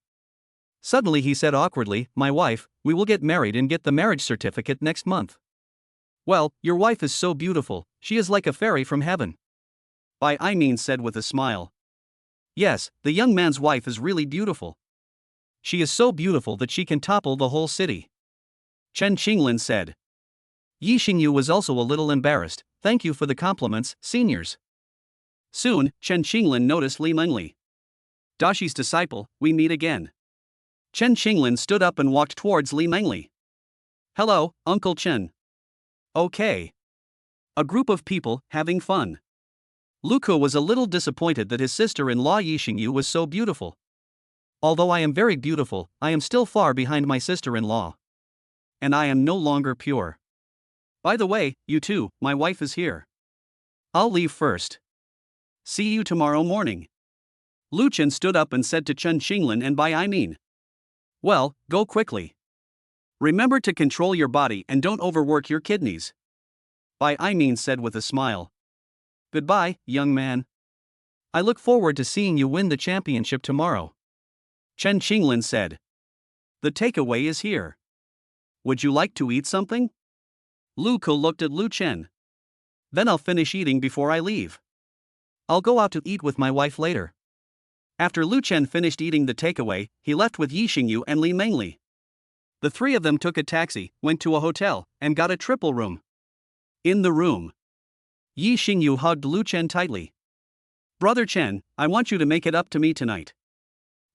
Suddenly he said awkwardly, my wife, we will get married and get the marriage certificate next month. Well, your wife is so beautiful, she is like a fairy from heaven. Said with a smile. Yes, the young man's wife is really beautiful. She is so beautiful that she can topple the whole city. Chen Xinglin said. Yi Xingyu was also a little embarrassed. Thank you for the compliments, seniors. Soon, Chen Xinglin noticed Li Mengli. Dashi's disciple, we meet again. Chen Xinglin stood up and walked towards Li Mengli. Hello, Uncle Chen. Okay. A group of people, having fun. Lu Ke was a little disappointed that his sister-in-law Yi Xingyu was so beautiful. Although I am very beautiful, I am still far behind my sister-in-law. And I am no longer pure. By the way, you too, my wife is here. I'll leave first. See you tomorrow morning. Lu Chen stood up and said to Chen Xinglin and well, go quickly. Remember to control your body and don't overwork your kidneys. Said with a smile. Goodbye, young man. I look forward to seeing you win the championship tomorrow. Chen Xinglin said. The takeaway is here. Would you like to eat something? Lu Ke looked at Lu Chen. Then I'll finish eating before I leave. I'll go out to eat with my wife later. After Lu Chen finished eating the takeaway, he left with Yi Xingyu and Li Mengli. The three of them took a taxi, went to a hotel, and got a triple room. In the room, Yi Xingyu hugged Lu Chen tightly. Brother Chen, I want you to make it up to me tonight.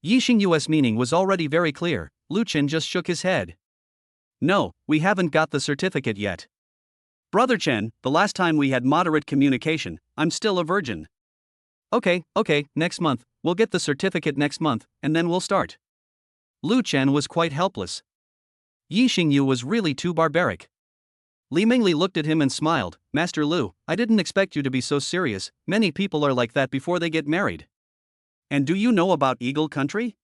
Yi Xingyu's meaning was already very clear. Lu Chen just shook his head. No, we haven't got the certificate yet. Brother Chen, the last time we had moderate communication, I'm still a virgin. Okay, next month, we'll get the certificate next month, and then we'll start. Lu Chen was quite helpless. Yi Xingyu was really too barbaric. Li Mengli looked at him and smiled. Master Lu, I didn't expect you to be so serious, many people are like that before they get married. And do you know about Eagle Country?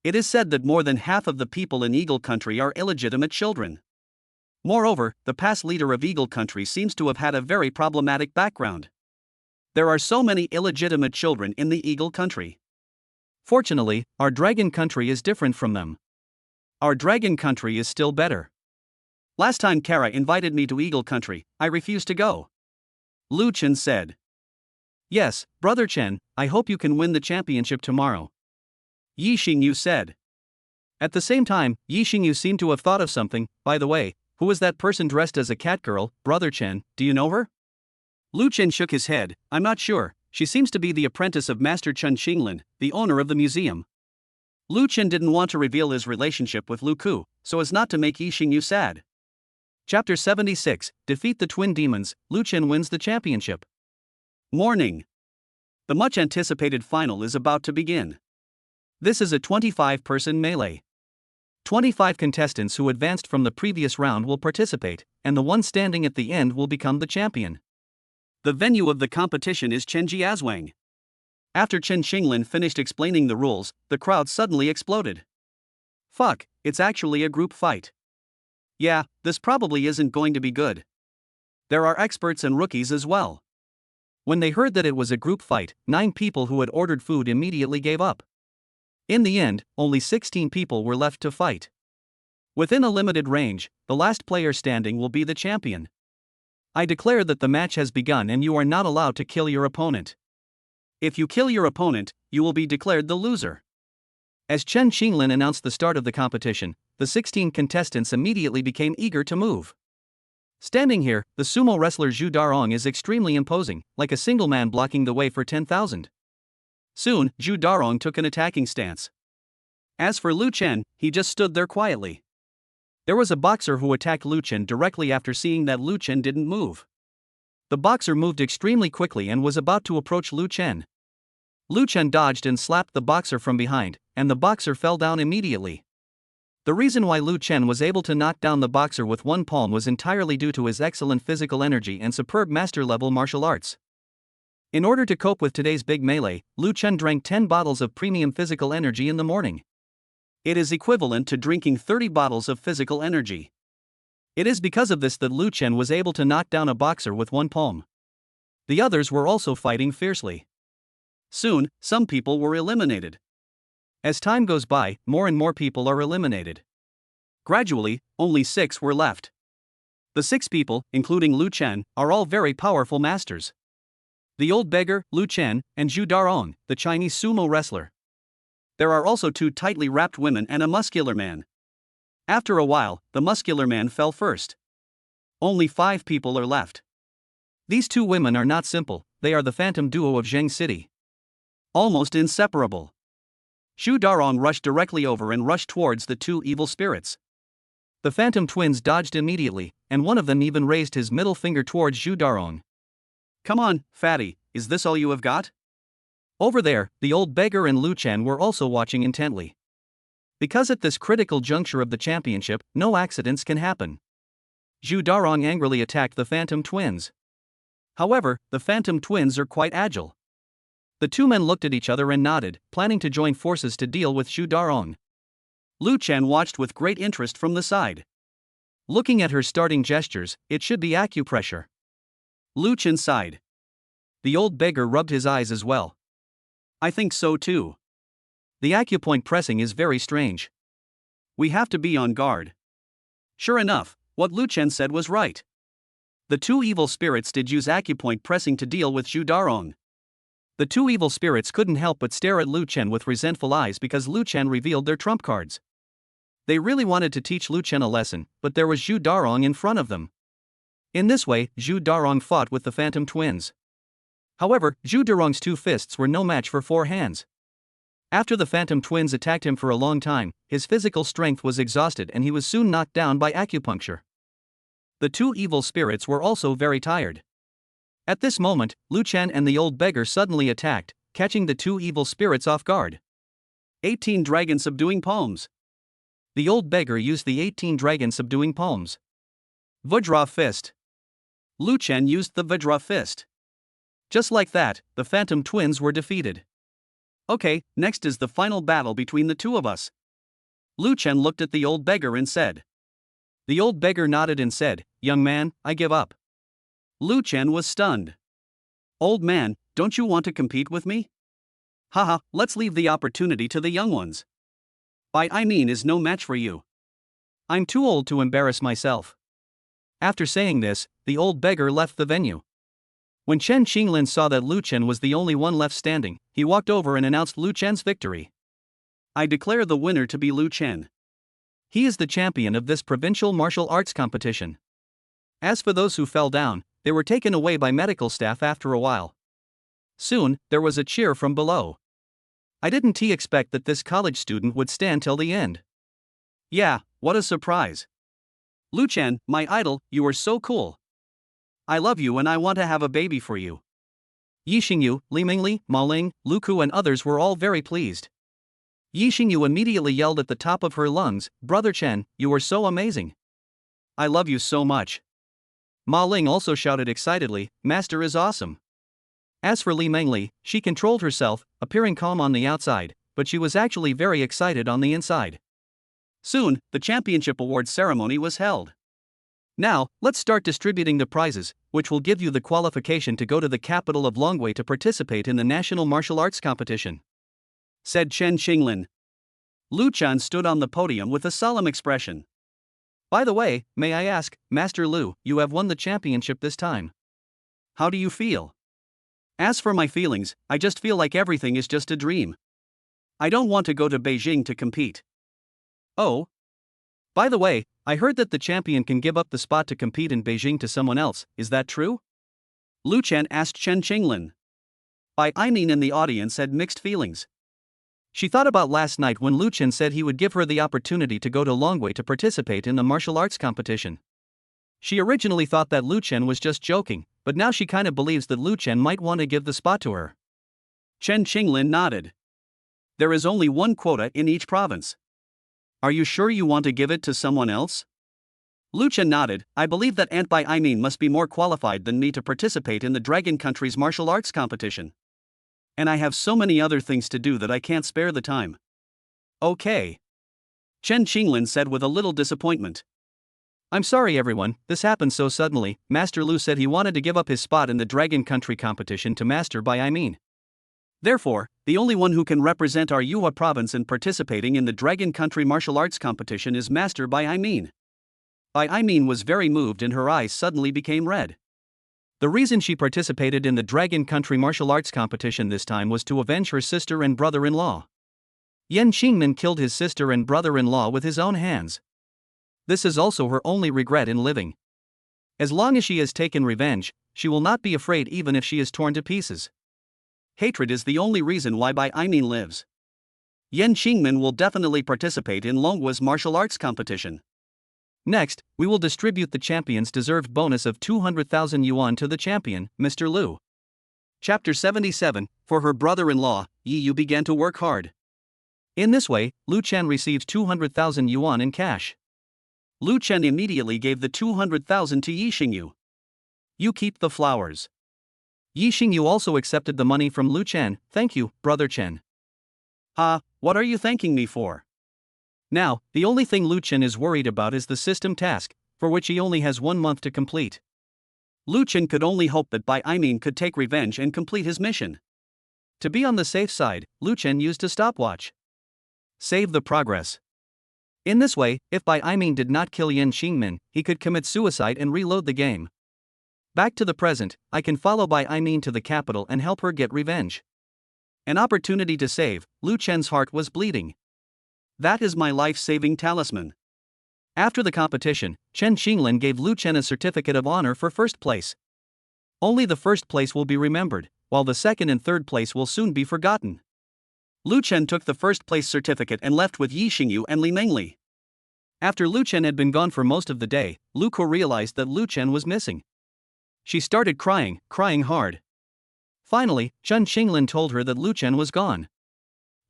It is said that more than half of the people in Eagle Country are illegitimate children. Moreover, the past leader of Eagle Country seems to have had a very problematic background. There are so many illegitimate children in the Eagle Country. Fortunately, our Dragon Country is different from them. Our Dragon Country is still better. Last time Kara invited me to Eagle Country, I refused to go. Lu Chen said. Yes, Brother Chen, I hope you can win the championship tomorrow. Yi Xingyu said. At the same time, Yi Xingyu seemed to have thought of something. By the way, who is that person dressed as a cat girl, Brother Chen, do you know her? Lu Chen shook his head. I'm not sure, she seems to be the apprentice of Master Chen Xinglin, the owner of the museum. Lu Chen didn't want to reveal his relationship with Lu Ke, so as not to make Yi Xingyu sad. Chapter 76, Defeat the Twin Demons, Lu Chen wins the championship. Morning. The much-anticipated final is about to begin. This is a 25-person melee. 25 contestants who advanced from the previous round will participate, and the one standing at the end will become the champion. The venue of the competition is Chenjiazwang. After Chen Xinglin finished explaining the rules, the crowd suddenly exploded. Fuck, it's actually a group fight. Yeah, this probably isn't going to be good. There are experts and rookies as well. When they heard that it was a group fight, 9 people who had ordered food immediately gave up. In the end, only 16 people were left to fight. Within a limited range, the last player standing will be the champion. I declare that the match has begun and you are not allowed to kill your opponent. If you kill your opponent, you will be declared the loser. As Chen Xinglin announced the start of the competition, the 16 contestants immediately became eager to move. Standing here, the sumo wrestler Zhu Darong is extremely imposing, like a single man blocking the way for 10,000. Soon, Zhu Darong took an attacking stance. As for Lu Chen, he just stood there quietly. There was a boxer who attacked Lu Chen directly after seeing that Lu Chen didn't move. The boxer moved extremely quickly and was about to approach Lu Chen. Lu Chen dodged and slapped the boxer from behind, and the boxer fell down immediately. The reason why Lu Chen was able to knock down the boxer with one palm was entirely due to his excellent physical energy and superb master-level martial arts. In order to cope with today's big melee, Lu Chen drank 10 bottles of premium physical energy in the morning. It is equivalent to drinking 30 bottles of physical energy. It is because of this that Lu Chen was able to knock down a boxer with one palm. The others were also fighting fiercely. Soon, some people were eliminated. As time goes by, more and more people are eliminated. Gradually, only 6 were left. The 6 people, including Lu Chen, are all very powerful masters. The old beggar, Lu Chen, and Zhu Darong, the Chinese sumo wrestler. There are also 2 tightly wrapped women and a muscular man. After a while, the muscular man fell first. Only 5 people are left. These 2 women are not simple, they are the phantom duo of Zheng City. Almost inseparable. Zhu Darong rushed directly over and rushed towards the 2 evil spirits. The phantom twins dodged immediately, and one of them even raised his middle finger towards Zhu Darong. "Come on, fatty, is this all you have got?" Over there, the old beggar and Lu Chen were also watching intently. Because at this critical juncture of the championship, no accidents can happen. Zhu Darong angrily attacked the phantom twins. However, the phantom twins are quite agile. The 2 men looked at each other and nodded, planning to join forces to deal with Zhu Darong. Lu Chen watched with great interest from the side. Looking at her starting gestures, it should be acupressure. Lu Chen sighed. The old beggar rubbed his eyes as well. "I think so too. The acupoint pressing is very strange. We have to be on guard." Sure enough, what Lu Chen said was right. The 2 evil spirits did use acupoint pressing to deal with Zhu Darong. The 2 evil spirits couldn't help but stare at Lu Chen with resentful eyes because Lu Chen revealed their trump cards. They really wanted to teach Lu Chen a lesson, but there was Zhu Darong in front of them. In this way, Zhu Darong fought with the phantom twins. However, Zhu Darong's 2 fists were no match for 4 hands. After the phantom twins attacked him for a long time, his physical strength was exhausted and he was soon knocked down by acupuncture. The 2 evil spirits were also very tired. At this moment, Lu Chen and the old beggar suddenly attacked, catching the 2 evil spirits off guard. 18 dragon subduing palms. The old beggar used the 18 dragon subduing palms. Vajra fist. Lu Chen used the Vajra fist. Just like that, the phantom twins were defeated. Okay, next is the final battle between the 2 of us. Lu Chen looked at the old beggar and said. The old beggar nodded and said, "Young man, I give up." Lu Chen was stunned. "Old man, don't you want to compete with me?" "Haha, let's leave the opportunity to the young ones. I mean is no match for you. I'm too old to embarrass myself." After saying this, the old beggar left the venue. When Chen Qinglin saw that Lu Chen was the only one left standing, he walked over and announced Lu Chen's victory. "I declare the winner to be Lu Chen. He is the champion of this provincial martial arts competition." As for those who fell down, they were taken away by medical staff after a while. Soon, there was a cheer from below. I didn't expect that this college student would stand till the end. Yeah, what a surprise. Lu Chen, my idol, you are so cool. I love you and I want to have a baby for you. Yi Xingyu, Li Mingli, Ma Ling, Lu Ku and others were all very pleased. Yi Xingyu immediately yelled at the top of her lungs, "Brother Chen, you are so amazing. I love you so much." Ma Ling also shouted excitedly, "Master is awesome." As for Li Mingli, she controlled herself, appearing calm on the outside, but she was actually very excited on the inside. Soon, the championship awards ceremony was held. Now, let's start distributing the prizes, which will give you the qualification to go to the capital of Longwei to participate in the national martial arts competition," said Chen Qinglin. Lu Chen stood on the podium with a solemn expression. "By the way, may I ask, Master Lu, you have won the championship this time. How do you feel?" "As for my feelings, I just feel like everything is just a dream. I don't want to go to Beijing to compete." "Oh? By the way, I heard that the champion can give up the spot to compete in Beijing to someone else, is that true?" Lu Chen asked Chen Qinglin. I mean in the audience had mixed feelings. She thought about last night when Lu Chen said he would give her the opportunity to go to Longwei to participate in the martial arts competition. She originally thought that Lu Chen was just joking, but now she kinda believes that Lu Chen might want to give the spot to her. Chen Qinglin nodded. There is only one quota in each province. Are you sure you want to give it to someone else? Lu Chen nodded. I believe that Aunt Bai Aimin must be more qualified than me to participate in the Dragon Country's martial arts competition. And I have so many other things to do that I can't spare the time. Okay. Chen Qinglin said with a little disappointment. I'm sorry everyone, this happened so suddenly. Master Lu said he wanted to give up his spot in the Dragon Country competition to Master Bai Aimin. Therefore, the only one who can represent our Yuhua province in participating in the Dragon Country martial arts competition is Master Bai Aimin. Bai Aimin was very moved and her eyes suddenly became red. The reason she participated in the Dragon Country martial arts competition this time was to avenge her sister and brother-in-law. Yan Qingmin killed his sister and brother-in-law with his own hands. This is also her only regret in living. As long as she has taken revenge, she will not be afraid even if she is torn to pieces. Hatred is the only reason why Bai Aimin lives. Yan Qingmin will definitely participate in Longwei's martial arts competition. Next, we will distribute the champion's deserved bonus of 200,000 yuan to the champion, Mr. Lu. Chapter 77, For her brother-in-law, Yi Yu began to work hard. In this way, Lu Chen receives 200,000 yuan in cash. Lu Chen immediately gave the 200,000 to Yi Xingyu. You keep the flowers. Yi Xingyu also accepted the money from Lu Chen. Thank you, Brother Chen. What are you thanking me for? Now, the only thing Lu Chen is worried about is the system task, for which he only has 1 month to complete. Lu Chen could only hope that Bai Aimin could take revenge and complete his mission. To be on the safe side, Lu Chen used a stopwatch. Save the progress. In this way, if Bai Aimin did not kill Yan Qingmin, he could commit suicide and reload the game. Back to the present, I can follow Bai Aimin to the capital and help her get revenge. An opportunity to save. Lu Chen's heart was bleeding. That is my life-saving talisman. After the competition, Chen Qinglin gave Lu Chen a certificate of honor for first place. Only the first place will be remembered, while the second and third place will soon be forgotten. Lu Chen took the first place certificate and left with Yi Xingyu and Li Mengli. After Lu Chen had been gone for most of the day, Lu Ko realized that Lu Chen was missing. She started crying hard. Finally, Chen Qinglin told her that Lu Chen was gone.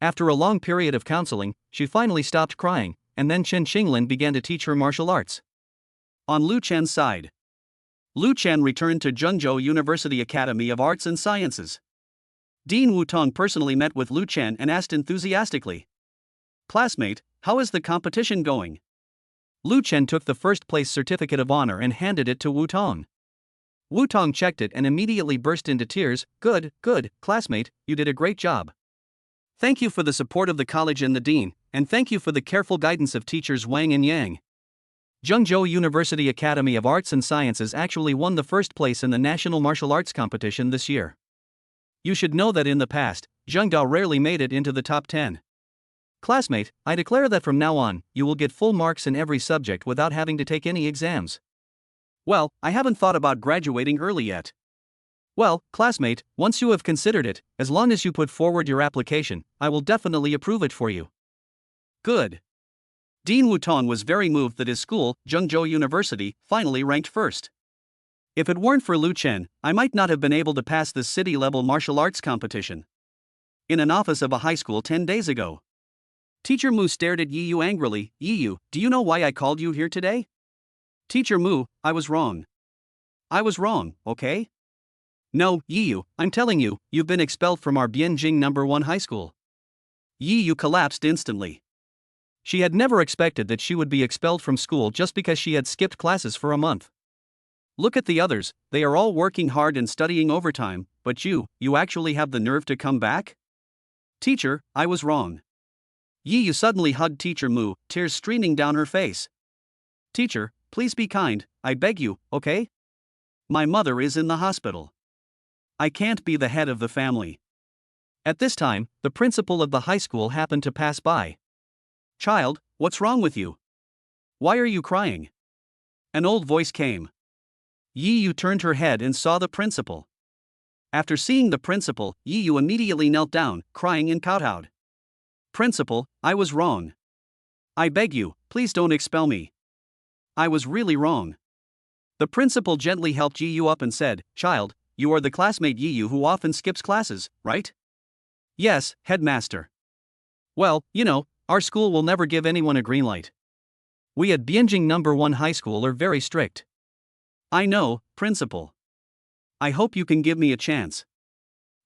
After a long period of counseling, she finally stopped crying, and then Chen Qinglin began to teach her martial arts. On Lu Chen's side, Lu Chen returned to Zhengzhou University Academy of Arts and Sciences. Dean Wutong personally met with Lu Chen and asked enthusiastically, "Classmate, how is the competition going?" Lu Chen took the first place certificate of honor and handed it to Wutong. Wutong checked it and immediately burst into tears. Good, classmate, you did a great job. Thank you for the support of the college and the dean, and thank you for the careful guidance of teachers Wang and Yang. Zhengzhou University Academy of Arts and Sciences actually won the first place in the National Martial Arts Competition this year. You should know that in the past, Zhengdao rarely made it into the top 10. Classmate, I declare that from now on, you will get full marks in every subject without having to take any exams. Well, I haven't thought about graduating early yet. Well, classmate, once you have considered it, as long as you put forward your application, I will definitely approve it for you. Good. Dean Wutong was very moved that his school, Zhengzhou University, finally ranked first. If it weren't for Lu Chen, I might not have been able to pass the city-level martial arts competition. In an office of a high school 10 days ago, Teacher Mu stared at Yi Yu angrily. "Yi Yu, do you know why I called you here today?" "Teacher Mu, I was wrong." "I was wrong, okay?" "No, Yi Yu, I'm telling you, you've been expelled from our Bianjing No. 1 high school." Yi Yu collapsed instantly. She had never expected that she would be expelled from school just because she had skipped classes for a month. Look at the others, they are all working hard and studying overtime, but you actually have the nerve to come back? "Teacher, I was wrong." Yi Yu suddenly hugged Teacher Mu, tears streaming down her face. "Teacher, please be kind, I beg you, okay? My mother is in the hospital. I can't be the head of the family." At this time, the principal of the high school happened to pass by. "Child, what's wrong with you? Why are you crying?" An old voice came. Yi Yu turned her head and saw the principal. After seeing the principal, Yi Yu immediately knelt down, crying and kowtowed. principal, I was wrong. I beg you, please don't expel me. I was really wrong. The principal gently helped Yi Yu up and said, Child, you are the classmate Yi Yu who often skips classes, right? Yes, headmaster. Well, our school will never give anyone a green light. We at Bianjing number 1 high school are very strict. I know, principal. I hope you can give me a chance.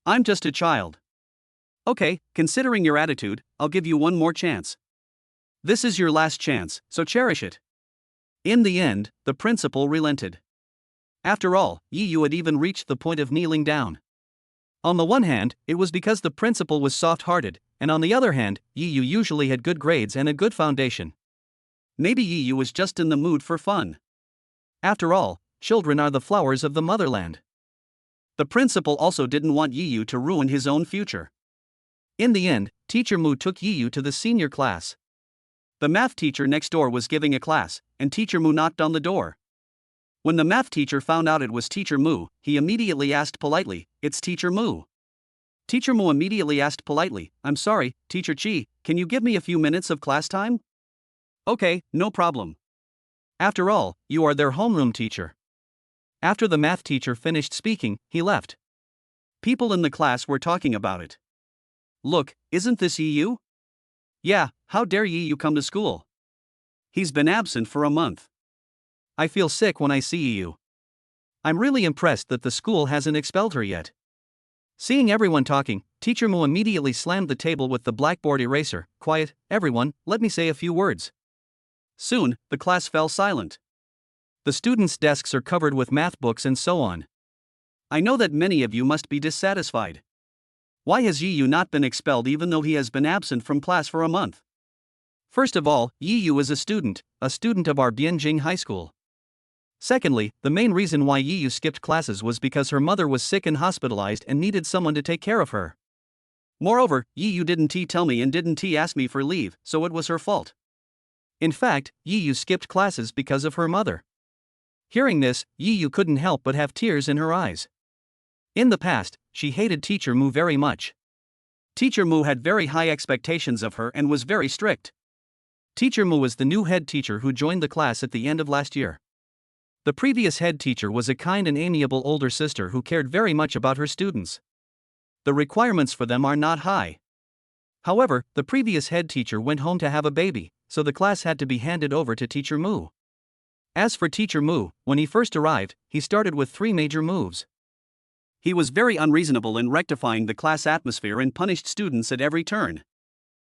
I'm just a child. Okay, considering your attitude, I'll give you one more chance. This is your last chance, so cherish it. In the end, the principal relented. After all, Yi Yu had even reached the point of kneeling down. On the one hand, it was because the principal was soft-hearted, and on the other hand, Yi Yu usually had good grades and a good foundation. Maybe Yi Yu was just in the mood for fun. After all, children are the flowers of the motherland. The principal also didn't want Yi Yu to ruin his own future. In the end, Teacher Mu took Yi Yu to the senior class. The math teacher next door was giving a class, and Teacher Mu knocked on the door. When the math teacher found out it was Teacher Mu, he immediately asked politely, It's Teacher Mu. Teacher Mu immediately asked politely, I'm sorry, Teacher Chi, can you give me a few minutes of class time? Okay, no problem. After all, you are their homeroom teacher. After the math teacher finished speaking, he left. People in the class were talking about it. Look, isn't this Yi Yu? Yeah, how dare Yi Yu come to school? He's been absent for a month. I feel sick when I see Yi Yu. I'm really impressed that the school hasn't expelled her yet. Seeing everyone talking, Teacher Mu immediately slammed the table with the blackboard eraser. Quiet, everyone, let me say a few words. Soon, the class fell silent. The students' desks are covered with math books and so on. I know that many of you must be dissatisfied. Why has Yi Yu not been expelled even though he has been absent from class for a month? First of all, Yi Yu is a student of our Bianjing High School. Secondly, the main reason why Yi Yu skipped classes was because her mother was sick and hospitalized and needed someone to take care of her. Moreover, Yi Yu didn't tell me and didn't ask me for leave, so it was her fault. In fact, Yi Yu skipped classes because of her mother. Hearing this, Yi Yu couldn't help but have tears in her eyes. In the past, she hated Teacher Mu very much. Teacher Mu had very high expectations of her and was very strict. Teacher Mu was the new head teacher who joined the class at the end of last year. The previous head teacher was a kind and amiable older sister who cared very much about her students. The requirements for them are not high. However, the previous head teacher went home to have a baby, so the class had to be handed over to Teacher Mu. As for Teacher Mu, when he first arrived, he started with 3 major moves. He was very unreasonable in rectifying the class atmosphere and punished students at every turn.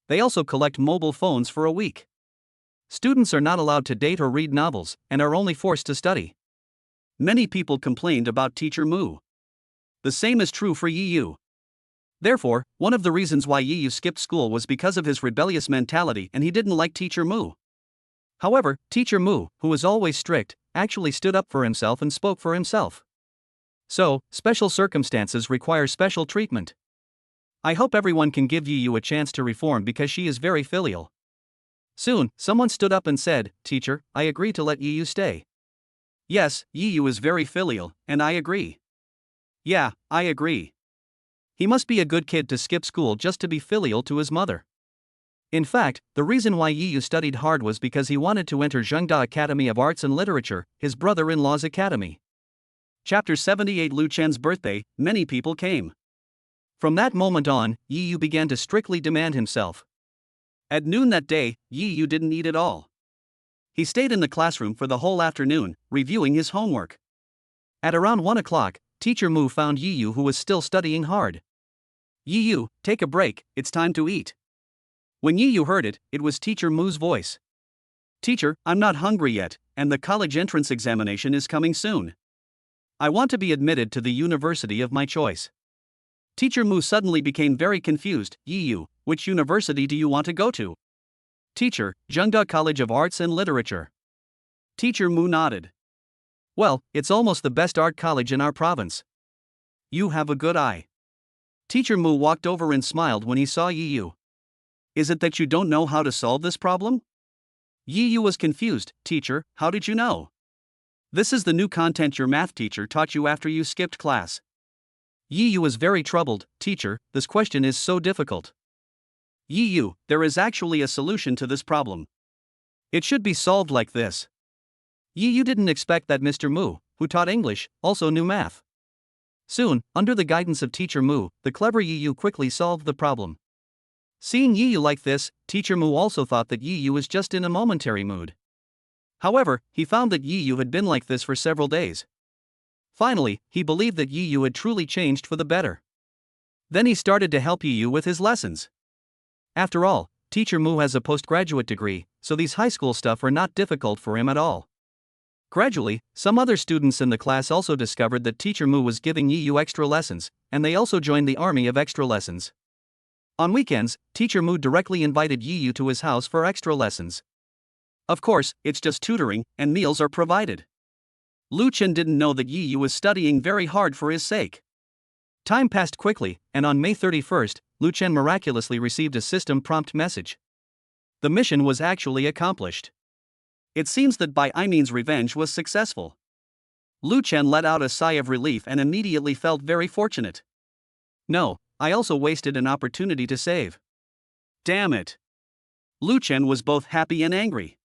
They also collect mobile phones for a week. Students are not allowed to date or read novels, and are only forced to study. Many people complained about Teacher Mu. The same is true for Yi Yu. Therefore, one of the reasons why Yi Yu skipped school was because of his rebellious mentality and he didn't like Teacher Mu. However, Teacher Mu, who was always strict, actually stood up for himself and spoke for himself. So, special circumstances require special treatment. I hope everyone can give Yi Yu a chance to reform because she is very filial. Soon, someone stood up and said, Teacher, I agree to let Yi Yu stay. Yes, Yi Yu is very filial, and I agree. Yeah, I agree. He must be a good kid to skip school just to be filial to his mother. In fact, the reason why Yi Yu studied hard was because he wanted to enter Zhengda Academy of Arts and Literature, his brother-in-law's academy. Chapter 78 Lu Chen's birthday, many people came. From that moment on, Yi Yu began to strictly demand himself. At noon that day, Yi Yu didn't eat at all. He stayed in the classroom for the whole afternoon, reviewing his homework. At around 1 o'clock, Teacher Mu found Yi Yu who was still studying hard. Yi Yu, take a break, it's time to eat. When Yi Yu heard it, it was Teacher Mu's voice. Teacher, I'm not hungry yet, and the college entrance examination is coming soon. I want to be admitted to the university of my choice. Teacher Mu suddenly became very confused. Yi Yu, which university do you want to go to? Teacher, Zhengda College of Arts and Literature. Teacher Mu nodded. Well, it's almost the best art college in our province. You have a good eye. Teacher Mu walked over and smiled when he saw Yi Yu. Is it that you don't know how to solve this problem? Yi Yu was confused. Teacher, how did you know? This is the new content your math teacher taught you after you skipped class. Yi Yu was very troubled. Teacher, this question is so difficult. Yu, there is actually a solution to this problem. It should be solved like this. Yu didn't expect that Mr. Mu, who taught English, also knew math. Soon, under the guidance of Teacher Mu, the clever Yu quickly solved the problem. Seeing Yu like this, Teacher Mu also thought that Yu was just in a momentary mood. However, he found that Yu had been like this for several days. Finally, he believed that Yu had truly changed for the better. Then he started to help Yu with his lessons. After all, Teacher Mu has a postgraduate degree, so these high school stuff are not difficult for him at all. Gradually, some other students in the class also discovered that Teacher Mu was giving Yu extra lessons, and they also joined the army of extra lessons. On weekends, Teacher Mu directly invited Yu to his house for extra lessons. Of course, it's just tutoring, and meals are provided. Lu Chen didn't know that Yu was studying very hard for his sake. Time passed quickly, and on May 31st, Lu Chen miraculously received a system prompt message. The mission was actually accomplished. It seems that by Imin's revenge was successful. Lu Chen let out a sigh of relief and immediately felt very fortunate. No, I also wasted an opportunity to save. Damn it. Lu Chen was both happy and angry.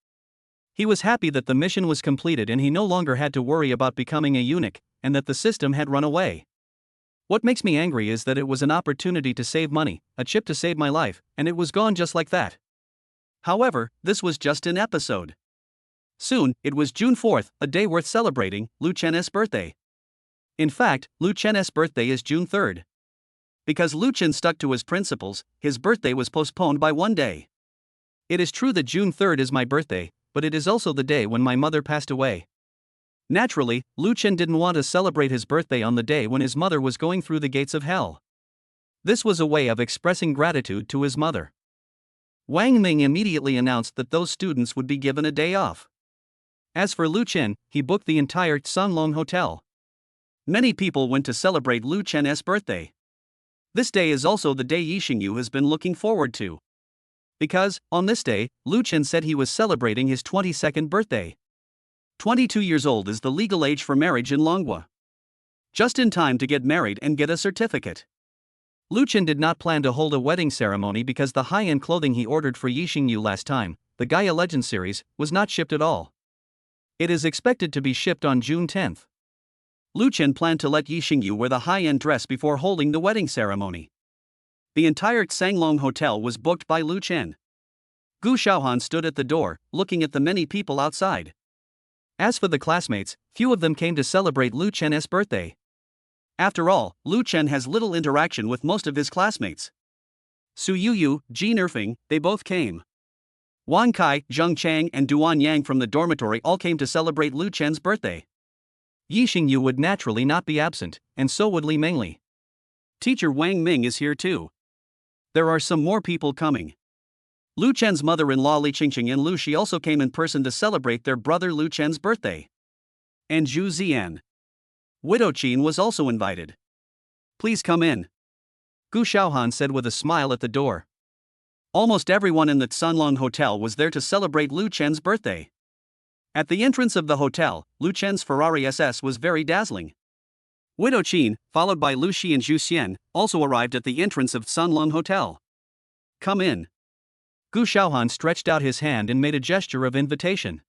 He was happy that the mission was completed and he no longer had to worry about becoming a eunuch, and that the system had run away. What makes me angry is that it was an opportunity to save money, a chip to save my life, and it was gone just like that. However, this was just an episode. Soon, it was June 4th, a day worth celebrating, Lu Chen's birthday. In fact, Lu Chen's birthday is June 3rd. Because Lu Chen stuck to his principles, his birthday was postponed by one day. It is true that June 3rd is my birthday, but it is also the day when my mother passed away. Naturally, Lu Chen didn't want to celebrate his birthday on the day when his mother was going through the gates of hell. This was a way of expressing gratitude to his mother. Wang Ming immediately announced that those students would be given a day off. As for Lu Chen, he booked the entire Tsanglong Hotel. Many people went to celebrate Lu Chen's birthday. This day is also the day Yixingyu has been looking forward to. Because, on this day, Lu Chen said he was celebrating his 22nd birthday. 22 years old is the legal age for marriage in Longhua. Just in time to get married and get a certificate. Lu Chen did not plan to hold a wedding ceremony because the high-end clothing he ordered for Yixingyu last time, the Gaia Legend series, was not shipped at all. It is expected to be shipped on June 10th. Lu Chen planned to let Yixingyu wear the high-end dress before holding the wedding ceremony. The entire Tsanglong Hotel was booked by Lu Chen. Gu Xiaohan stood at the door, looking at the many people outside. As for the classmates, few of them came to celebrate Lu Chen's birthday. After all, Lu Chen has little interaction with most of his classmates. Su Yuyu, Ji Nerfing, they both came. Wan Kai, Zheng Chang and Duan Yang from the dormitory all came to celebrate Lu Chen's birthday. Yixingyu would naturally not be absent, and so would Li Mengli. Teacher Wang Ming is here too. There are some more people coming. Lu Chen's mother-in-law Li Qingqing and Lu Shi also came in person to celebrate their brother Lu Chen's birthday. And Zhu Zian. Widow Qin was also invited. Please come in. Gu Xiaohan said with a smile at the door. Almost everyone in the Tsanglong Hotel was there to celebrate Lu Chen's birthday. At the entrance of the hotel, Lu Chen's Ferrari SS was very dazzling. Widow Qin, followed by Lu Shi and Zhu Xian, also arrived at the entrance of Tsanglong Hotel. Come in. Gu Xiaohan stretched out his hand and made a gesture of invitation.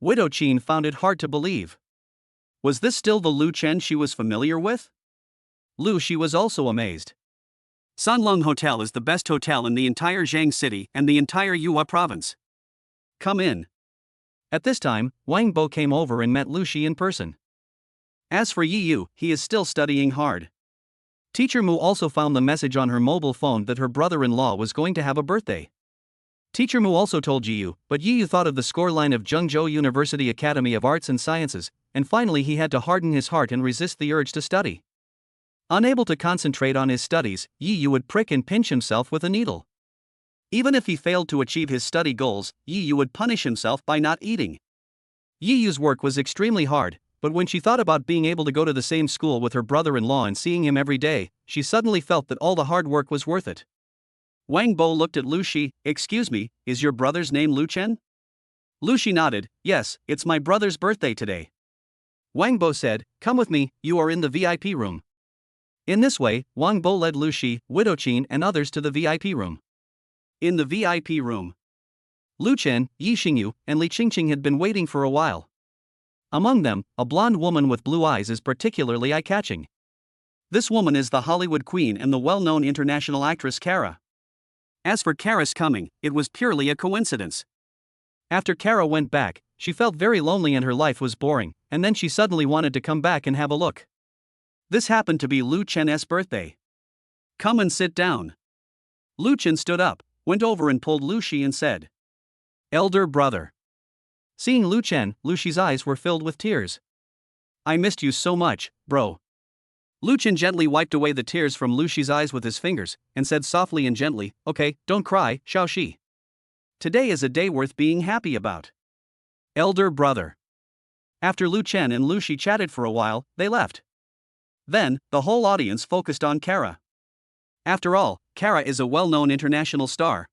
Widow Qin found it hard to believe. Was this still the Lu Chen she was familiar with? Lu Shi was also amazed. Sanlong Hotel is the best hotel in the entire Zhang city and the entire Yue province. Come in. At this time, Wang Bo came over and met Lu Shi in person. As for Yi Yu, he is still studying hard. Teacher Mu also found the message on her mobile phone that her brother-in-law was going to have a birthday. Teacher Mu also told Yi Yu, but Yi Yu thought of the scoreline of Zhengzhou University Academy of Arts and Sciences, and finally he had to harden his heart and resist the urge to study. Unable to concentrate on his studies, Yi Yu would prick and pinch himself with a needle. Even if he failed to achieve his study goals, Yi Yu would punish himself by not eating. Yi Yu's work was extremely hard, but when she thought about being able to go to the same school with her brother-in-law and seeing him every day, she suddenly felt that all the hard work was worth it. Wang Bo looked at Lu Shi. Excuse me, is your brother's name Lu Chen? Lu Shi nodded. Yes, it's my brother's birthday today. Wang Bo said, come with me, you are in the VIP room. In this way, Wang Bo led Lu Shi, Widow Qin and others to the VIP room. In the VIP room, Lu Chen, Yi Xingyu, and Li Qingqing had been waiting for a while. Among them, a blonde woman with blue eyes is particularly eye-catching. this woman is the Hollywood queen and the well-known international actress Kara. As for Kara's coming, it was purely a coincidence. After Kara went back, she felt very lonely and her life was boring, and then she suddenly wanted to come back and have a look. This happened to be Lu Chen's birthday. Come and sit down. Lu Chen stood up, went over and pulled Lu Xi and said, "Elder brother." Seeing Lu Chen, Lu Xi's eyes were filled with tears. "I missed you so much, bro." Lu Chen gently wiped away the tears from Lu Xi's eyes with his fingers, and said softly and gently, "Okay, don't cry, Xiao Xi. Today is a day worth being happy about. Elder brother." After Lu Chen and Lu Xi chatted for a while, they left. Then, the whole audience focused on Kara. After all, Kara is a well-known international star.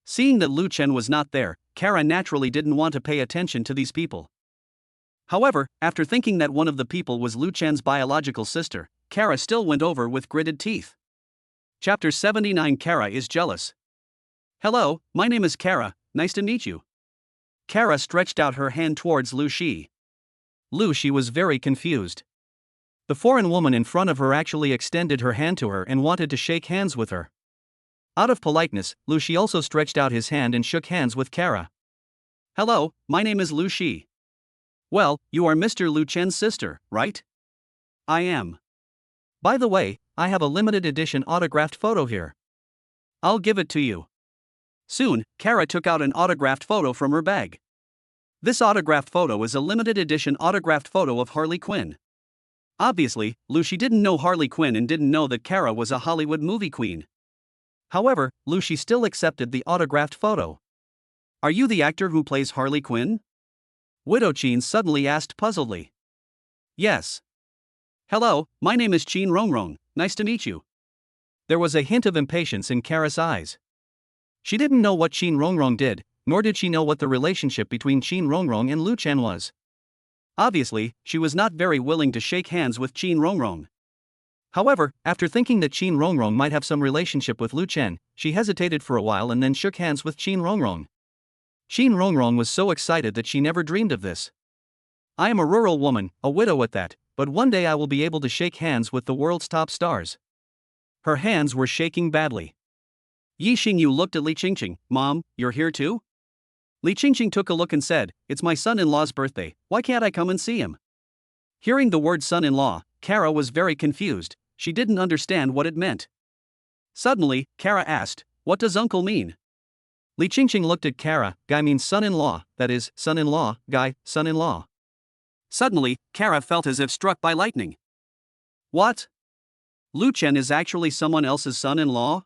Seeing that Lu Chen was not there, Kara naturally didn't want to pay attention to these people. However, after thinking that one of the people was Lu Chen's biological sister, Kara still went over with gritted teeth. Chapter 79. Kara is jealous. "Hello, my name is Kara, nice to meet you." Kara stretched out her hand towards Lu Xi. Lu Xi was very confused. The foreign woman in front of her actually extended her hand to her and wanted to shake hands with her. Out of politeness, Lu Xi also stretched out his hand and shook hands with Kara. "Hello, my name is Lu Xi." "Well, you are Mr. Lu Chen's sister, right?" "I am." "By the way, I have a limited edition autographed photo here." "I'll give it to you." Soon, Kara took out an autographed photo from her bag. This autographed photo is a limited edition autographed photo of Harley Quinn. Obviously, Lu Xi didn't know Harley Quinn and didn't know that Kara was a Hollywood movie queen. However, Lu Xi still accepted the autographed photo. "Are you the actor who plays Harley Quinn?" Widow Qin suddenly asked puzzledly. "Yes." "Hello, my name is Qin Rongrong, nice to meet you." There was a hint of impatience in Kara's eyes. She didn't know what Qin Rongrong did, nor did she know what the relationship between Qin Rongrong and Lu Chen was. Obviously, she was not very willing to shake hands with Qin Rongrong. However, after thinking that Qin Rongrong might have some relationship with Lu Chen, she hesitated for a while and then shook hands with Qin Rongrong. Qin Rongrong was so excited that she never dreamed of this. "I am a rural woman, a widow at that, but one day I will be able to shake hands with the world's top stars." Her hands were shaking badly. Yi Xingyu looked at Li Qingqing. "Mom, you're here too?" Li Qingqing took a look and said, "It's my son-in-law's birthday, why can't I come and see him?" Hearing the word son-in-law, Kara was very confused, she didn't understand what it meant. Suddenly, Kara asked, "What does uncle mean?" Li Qingqing looked at Kara. "Guy means son-in-law, that is, son-in-law, guy, son-in-law." Suddenly, Kara felt as if struck by lightning. "What? Lu Chen is actually someone else's son-in-law?"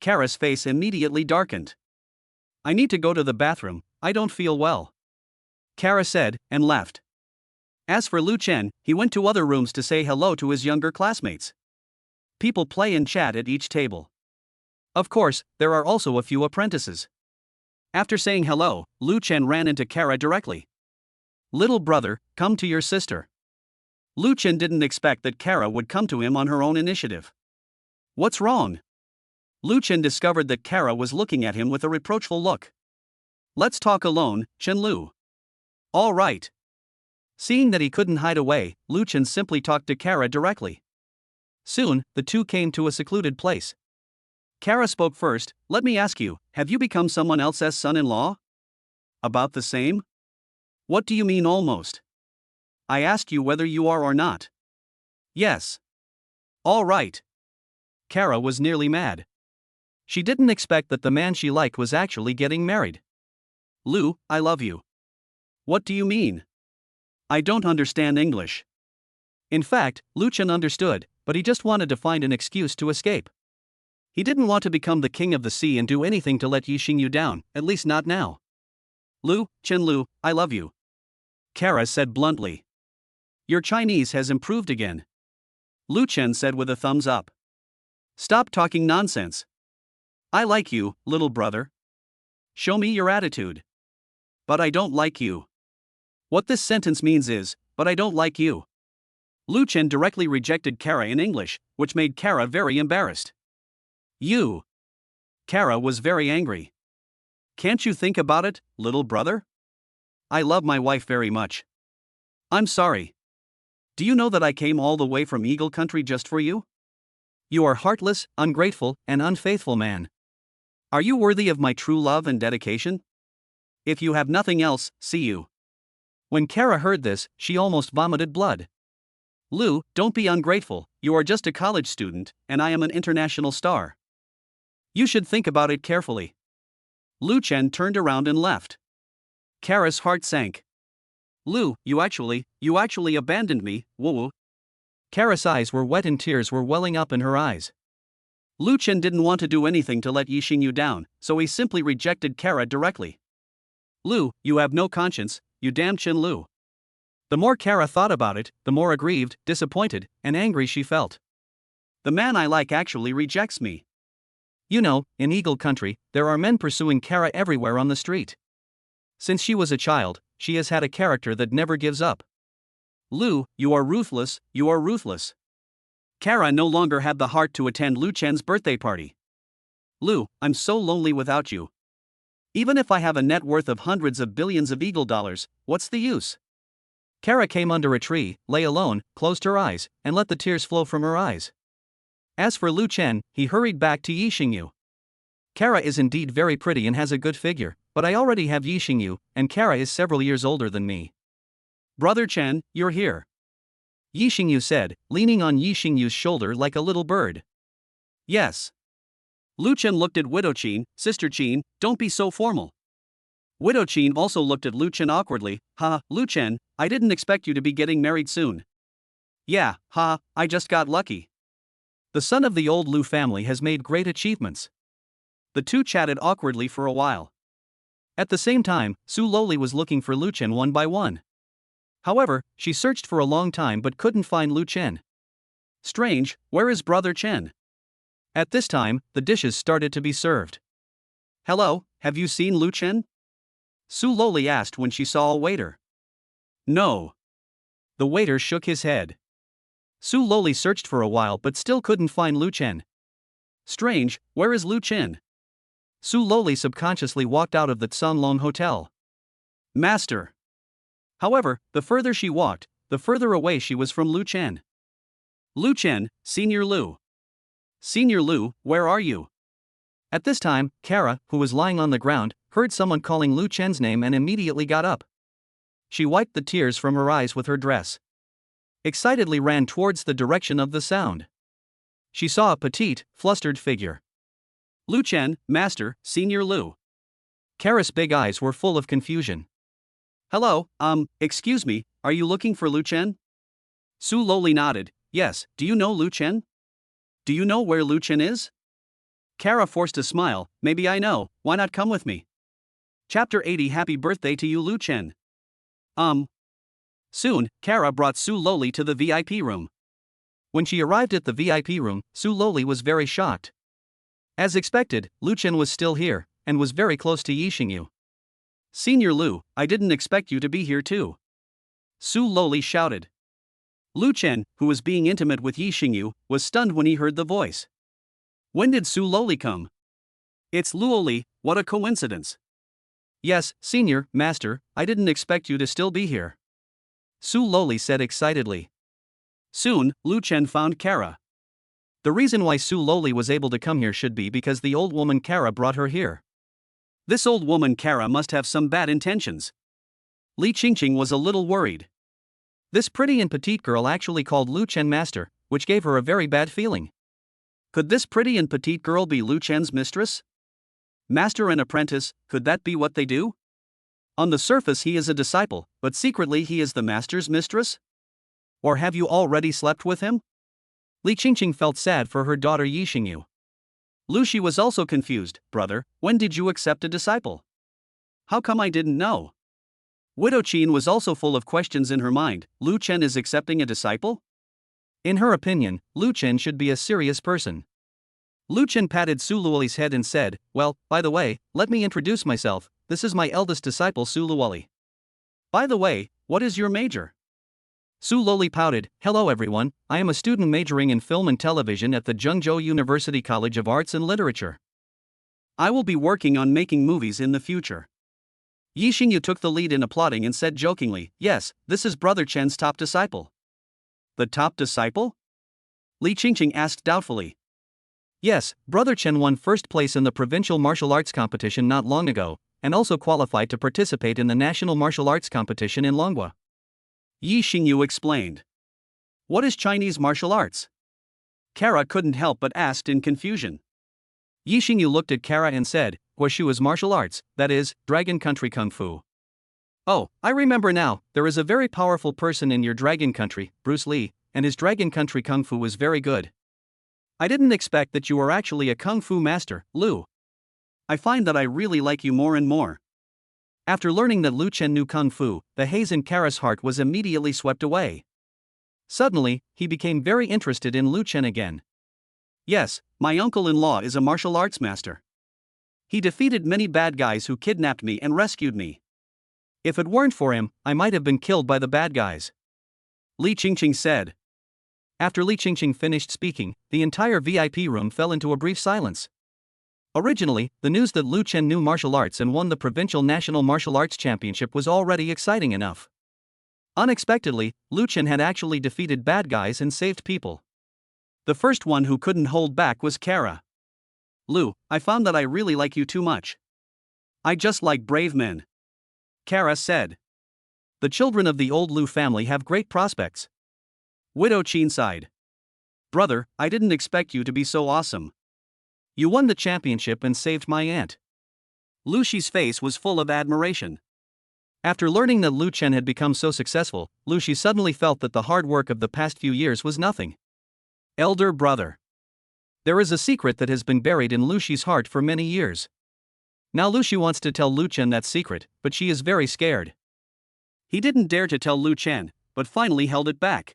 Kara's face immediately darkened. "I need to go to the bathroom, I don't feel well," Kara said, and left. As for Lu Chen, he went to other rooms to say hello to his younger classmates. People play and chat at each table. Of course, there are also a few apprentices. After saying hello, Lu Chen ran into Kara directly. "Little brother, come to your sister." Lu Chen didn't expect that Kara would come to him on her own initiative. "What's wrong?" Lu Chen discovered that Kara was looking at him with a reproachful look. "Let's talk alone, Chen Lu." "All right." Seeing that he couldn't hide away, Lu Chen simply talked to Kara directly. Soon, the two came to a secluded place. Kara spoke first. "Let me ask you, have you become someone else's son-in-law?" "About the same?" "What do you mean almost?" "I asked you whether you are or not." "Yes." "All right." Kara was nearly mad. She didn't expect that the man she liked was actually getting married. "Lu, I love you." "What do you mean?" "I don't understand English." In fact, Lu Chen understood, but he just wanted to find an excuse to escape. He didn't want to become the king of the sea and do anything to let Yi Xingyu down, at least not now. "Lu, Chen Lu, I love you," Kara said bluntly. "Your Chinese has improved again," Lu Chen said with a thumbs up. "Stop talking nonsense. I like you, little brother. Show me your attitude." "But I don't like you." What this sentence means is, "But I don't like you." Lu Chen directly rejected Kara in English, which made Kara very embarrassed. "You. Kara was very angry. Can't you think about it, little brother? I love my wife very much. I'm sorry. Do you know that I came all the way from Eagle Country just for you? You are heartless, ungrateful, and unfaithful man. Are you worthy of my true love and dedication? If you have nothing else, see you. When Kara heard this, she almost vomited blood. Lu, don't be ungrateful, you are just a college student, and I am an international star. You should think about it carefully. Lu Chen turned around and left. Kara's heart sank. Lu, you actually abandoned me, woo. Kara's eyes were wet and tears were welling up in her eyes. Lu Chen didn't want to do anything to let Yixingyu down, so he simply rejected Kara directly. Lu, you have no conscience, you damn Chen Lu. The more Kara thought about it, the more aggrieved, disappointed, and angry she felt. The man I like actually rejects me. You know, in Eagle Country, there are men pursuing Kara everywhere on the street. Since she was a child, she has had a character that never gives up. Lu, you are ruthless, you are ruthless. Kara no longer had the heart to attend Lu Chen's birthday party. Lu, I'm so lonely without you. Even if I have a net worth of hundreds of billions of eagle dollars, what's the use? Kara came under a tree, lay alone, closed her eyes, and let the tears flow from her eyes. As for Lu Chen, he hurried back to Yixingyu. Kara is indeed very pretty and has a good figure, but I already have Yixingyu, and Kara is several years older than me. Brother Chen, you're here. Yixingyu said, leaning on Yixingyu's shoulder like a little bird. Yes. Lu Chen looked at Widow Qin, Sister Qin, don't be so formal. Widow Qin also looked at Lu Chen awkwardly, Lu Chen, I didn't expect you to be getting married soon. Yeah, I just got lucky. The son of the old Lu family has made great achievements. The two chatted awkwardly for a while. At the same time, Su Loli was looking for Lu Chen one by one. However, she searched for a long time but couldn't find Lu Chen. Strange, where is Brother Chen? At this time, the dishes started to be served. Hello, have you seen Lu Chen? Su Loli asked when she saw a waiter. No. The waiter shook his head. Su Loli searched for a while but still couldn't find Lu Chen. Strange, where is Lu Chen? Su Loli subconsciously walked out of the Tsunlong Hotel. Master. However, the further she walked, the further away she was from Lu Chen. Lu Chen, Senior Lu. Senior Lu, where are you? At this time, Kara, who was lying on the ground, heard someone calling Lu Chen's name and immediately got up. She wiped the tears from her eyes with her dress. Excitedly ran towards the direction of the sound. She saw a petite, flustered figure. Lu Chen, Master, Senior Lu. Kara's big eyes were full of confusion. Hello, excuse me, are you looking for Lu Chen? Su Loli nodded, yes, do you know Lu Chen? Do you know where Lu Chen is? Kara forced a smile, maybe I know, why not come with me? Chapter 80 Happy birthday to you Lu Chen. Soon, Kara brought Su Loli to the VIP room. When she arrived at the VIP room, Su Loli was very shocked. As expected, Lu Chen was still here, and was very close to Yixingyu. Senior Lu, I didn't expect you to be here too. Su Loli shouted. Lu Chen, who was being intimate with Yixingyu, was stunned when he heard the voice. When did Su Loli come? It's Luoli, what a coincidence. Yes, Senior, Master, I didn't expect you to still be here. Su Loli said excitedly. Soon, Lu Chen found Kara. The reason why Su Loli was able to come here should be because the old woman Kara brought her here. This old woman Kara must have some bad intentions. Li Qingqing was a little worried. This pretty and petite girl actually called Lu Chen Master, which gave her a very bad feeling. Could this pretty and petite girl be Lu Chen's mistress? Master and apprentice, could that be what they do? On the surface he is a disciple, but secretly he is the master's mistress? Or have you already slept with him? Li Qingqing felt sad for her daughter Yixingyu. Lu Shi was also confused, brother, when did you accept a disciple? How come I didn't know? Widow Qin was also full of questions in her mind, Lu Chen is accepting a disciple? In her opinion, Lu Chen should be a serious person. Lu Chen patted Su Luoli's head and said, well, by the way, let me introduce myself, this is my eldest disciple Su Luoli. By the way, what is your major? Su Loli pouted, hello everyone, I am a student majoring in film and television at the Zhengzhou University College of Arts and Literature. I will be working on making movies in the future. Yi Xingyu took the lead in applauding and said jokingly, yes, this is Brother Chen's top disciple. The top disciple? Li Qingqing asked doubtfully. Yes, Brother Chen won first place in the provincial martial arts competition not long ago, and also qualified to participate in the national martial arts competition in Longhua. Yi Xingyu explained. What is Chinese martial arts? Kara couldn't help but asked in confusion. Yi Xingyu looked at Kara and said, Guoshu is martial arts, that is, Dragon Country Kung Fu. Oh, I remember now, there is a very powerful person in your Dragon Country, Bruce Lee, and his Dragon Country Kung Fu is very good. I didn't expect that you are actually a Kung Fu master, Lu. I find that I really like you more and more. After learning that Lu Chen knew Kung Fu, the haze in Kara's heart was immediately swept away. Suddenly, he became very interested in Lu Chen again. Yes, my uncle-in-law is a martial arts master. He defeated many bad guys who kidnapped me and rescued me. If it weren't for him, I might have been killed by the bad guys. Li Qingqing said. After Li Qingqing finished speaking, the entire VIP room fell into a brief silence. Originally, the news that Lu Chen knew martial arts and won the provincial national martial arts championship was already exciting enough. Unexpectedly, Lu Chen had actually defeated bad guys and saved people. The first one who couldn't hold back was Kara. Lu, I found that I really like you too much. I just like brave men. Kara said. The children of the old Lu family have great prospects. Widow Qin sighed. Brother, I didn't expect you to be so awesome. You won the championship and saved my aunt. Lu Shi's face was full of admiration. After learning that Lu Chen had become so successful, Lu Shi suddenly felt that the hard work of the past few years was nothing. Elder brother. There is a secret that has been buried in Lu Shi's heart for many years. Now Lu Shi wants to tell Lu Chen that secret, but she is very scared. He didn't dare to tell Lu Chen, but finally held it back.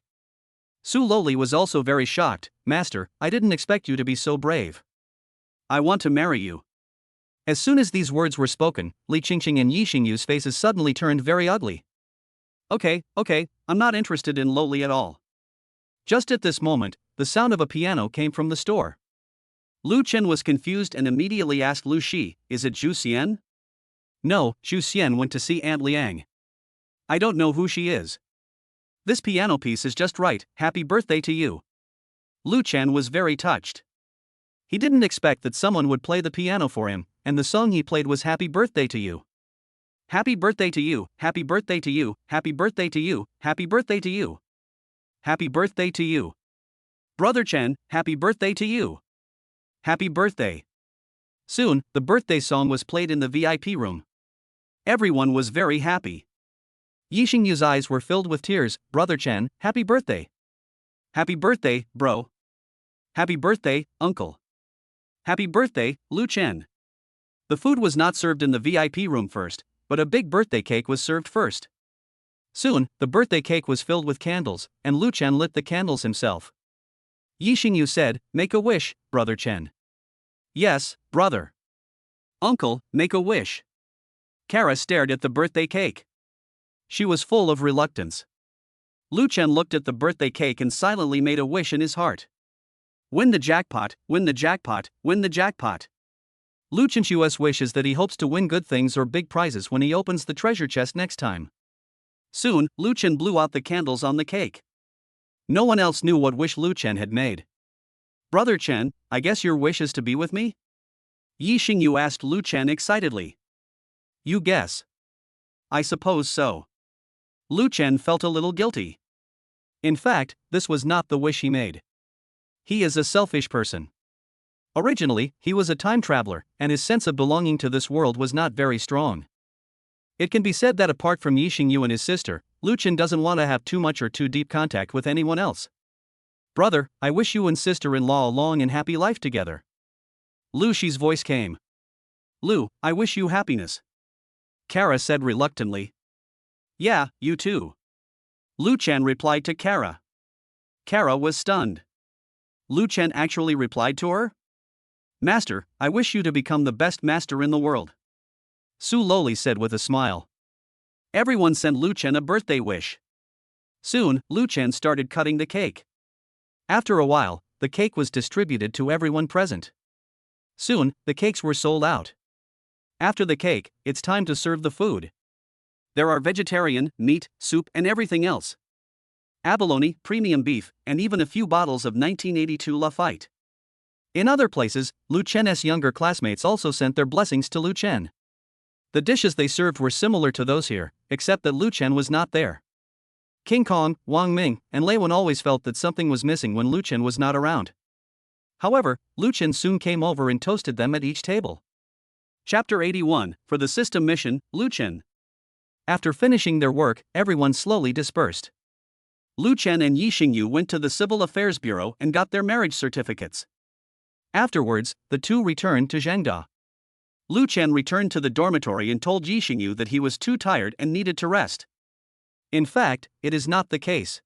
Su Loli was also very shocked. Master, I didn't expect you to be so brave. I want to marry you. As soon as these words were spoken, Li Qingqing and Yi Xingyu's faces suddenly turned very ugly. Okay, I'm not interested in Loli at all. Just at this moment, the sound of a piano came from the store. Lu Chen was confused and immediately asked Lu Shi, is it Zhu Xian? No, Zhu Xian went to see Aunt Liang. I don't know who she is. This piano piece is just right, happy birthday to you. Lu Chen was very touched. He didn't expect that someone would play the piano for him, and the song he played was Happy Birthday to You. Happy birthday to you, happy birthday to you, happy birthday to you, happy birthday to you. Happy birthday to you. Brother Chen, happy birthday to you. Happy birthday. Soon, the birthday song was played in the VIP room. Everyone was very happy. Yi Xingyu's eyes were filled with tears. Brother Chen, happy birthday. Happy birthday, bro. Happy birthday, uncle. Happy birthday, Lu Chen. The food was not served in the VIP room first, but a big birthday cake was served first. Soon, the birthday cake was filled with candles, and Lu Chen lit the candles himself. Yi Xingyu said, make a wish, Brother Chen. Yes, brother. Uncle, make a wish. Kara stared at the birthday cake. She was full of reluctance. Lu Chen looked at the birthday cake and silently made a wish in his heart. Win the jackpot, win the jackpot, win the jackpot. Lu Chen's wish is that he hopes to win good things or big prizes when he opens the treasure chest next time. Soon, Lu Chen blew out the candles on the cake. No one else knew what wish Lu Chen had made. Brother Chen, I guess your wish is to be with me? Yi Xingyu asked Lu Chen excitedly. You guess. I suppose so. Lu Chen felt a little guilty. In fact, this was not the wish he made. He is a selfish person. Originally, he was a time traveler, and his sense of belonging to this world was not very strong. It can be said that apart from Yi Xingyu and his sister, Lu Chen doesn't want to have too much or too deep contact with anyone else. Brother, I wish you and sister-in-law a long and happy life together. Lu Shi's voice came. Lu, I wish you happiness. Kara said reluctantly. Yeah, you too. Lu Chen replied to Kara. Kara was stunned. Lu Chen actually replied to her? Master, I wish you to become the best master in the world. Su Loli said with a smile. Everyone sent Lu Chen a birthday wish. Soon, Lu Chen started cutting the cake. After a while, the cake was distributed to everyone present. Soon, the cakes were sold out. After the cake, it's time to serve the food. There are vegetarian, meat, soup, and everything else. Abalone, premium beef, and even a few bottles of 1982 Lafite. In other places, Lu Chen's younger classmates also sent their blessings to Lu Chen. The dishes they served were similar to those here, except that Lu Chen was not there. King Kong, Wang Ming, and Lei Wen always felt that something was missing when Lu Chen was not around. However, Lu Chen soon came over and toasted them at each table. Chapter 81, for the system mission, Lu Chen. After finishing their work, everyone slowly dispersed. Lu Chen and Yi Xingyu went to the Civil Affairs Bureau and got their marriage certificates. Afterwards, the two returned to Zhengda. Lu Chen returned to the dormitory and told Yi Xingyu that he was too tired and needed to rest. In fact, it is not the case.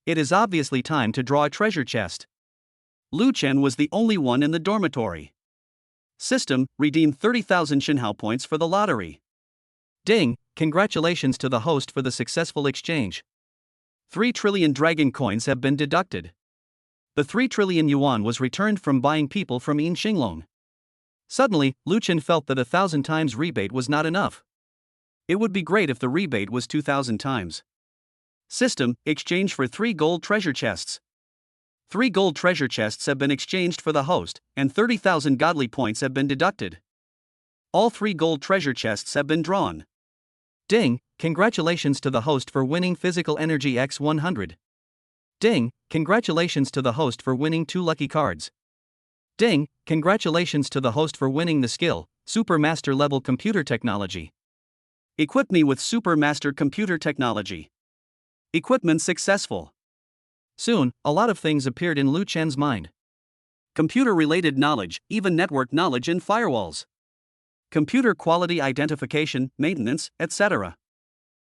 It is obviously time to draw a treasure chest. Lu Chen was the only one in the dormitory. System, redeem 30,000 Shinhao points for the lottery. Ding, congratulations to the host for the successful exchange. 3 trillion dragon coins have been deducted. The 3 trillion yuan was returned from buying people from Yin Xinglong. Suddenly, Lu Chen felt that 1,000 times rebate was not enough. It would be great if the rebate was 2,000 times. System, exchange for 3 gold treasure chests. 3 gold treasure chests have been exchanged for the host, and 30,000 godly points have been deducted. All 3 gold treasure chests have been drawn. Ding, congratulations to the host for winning Physical Energy X100. Ding, congratulations to the host for winning 2 lucky cards. Ding, congratulations to the host for winning the skill, Super Master Level Computer Technology. Equip me with Super Master Computer Technology. Equipment successful. Soon, a lot of things appeared in Lu Chen's mind. Computer-related knowledge, even network knowledge and firewalls. Computer quality identification, maintenance, etc.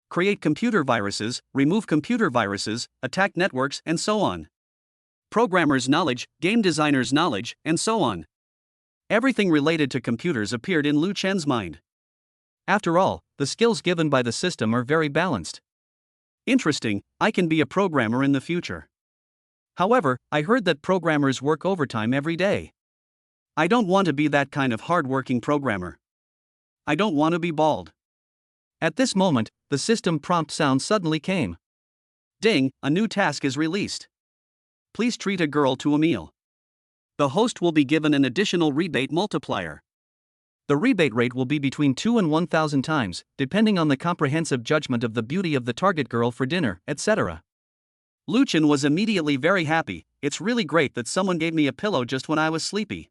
Create computer viruses, remove computer viruses, attack networks, and so on. Programmer's knowledge, game designer's knowledge, and so on. Everything related to computers appeared in Lu Chen's mind. After all, the skills given by the system are very balanced. Interesting, I can be a programmer in the future. However, I heard that programmers work overtime every day. I don't want to be that kind of hard-working programmer. I don't want to be bald. At this moment, the system prompt sound suddenly came. Ding, a new task is released. Please treat a girl to a meal. The host will be given an additional rebate multiplier. The rebate rate will be between 2 and 1,000 times, depending on the comprehensive judgment of the beauty of the target girl for dinner, etc. Lu Chen was immediately very happy. It's really great that someone gave me a pillow just when I was sleepy.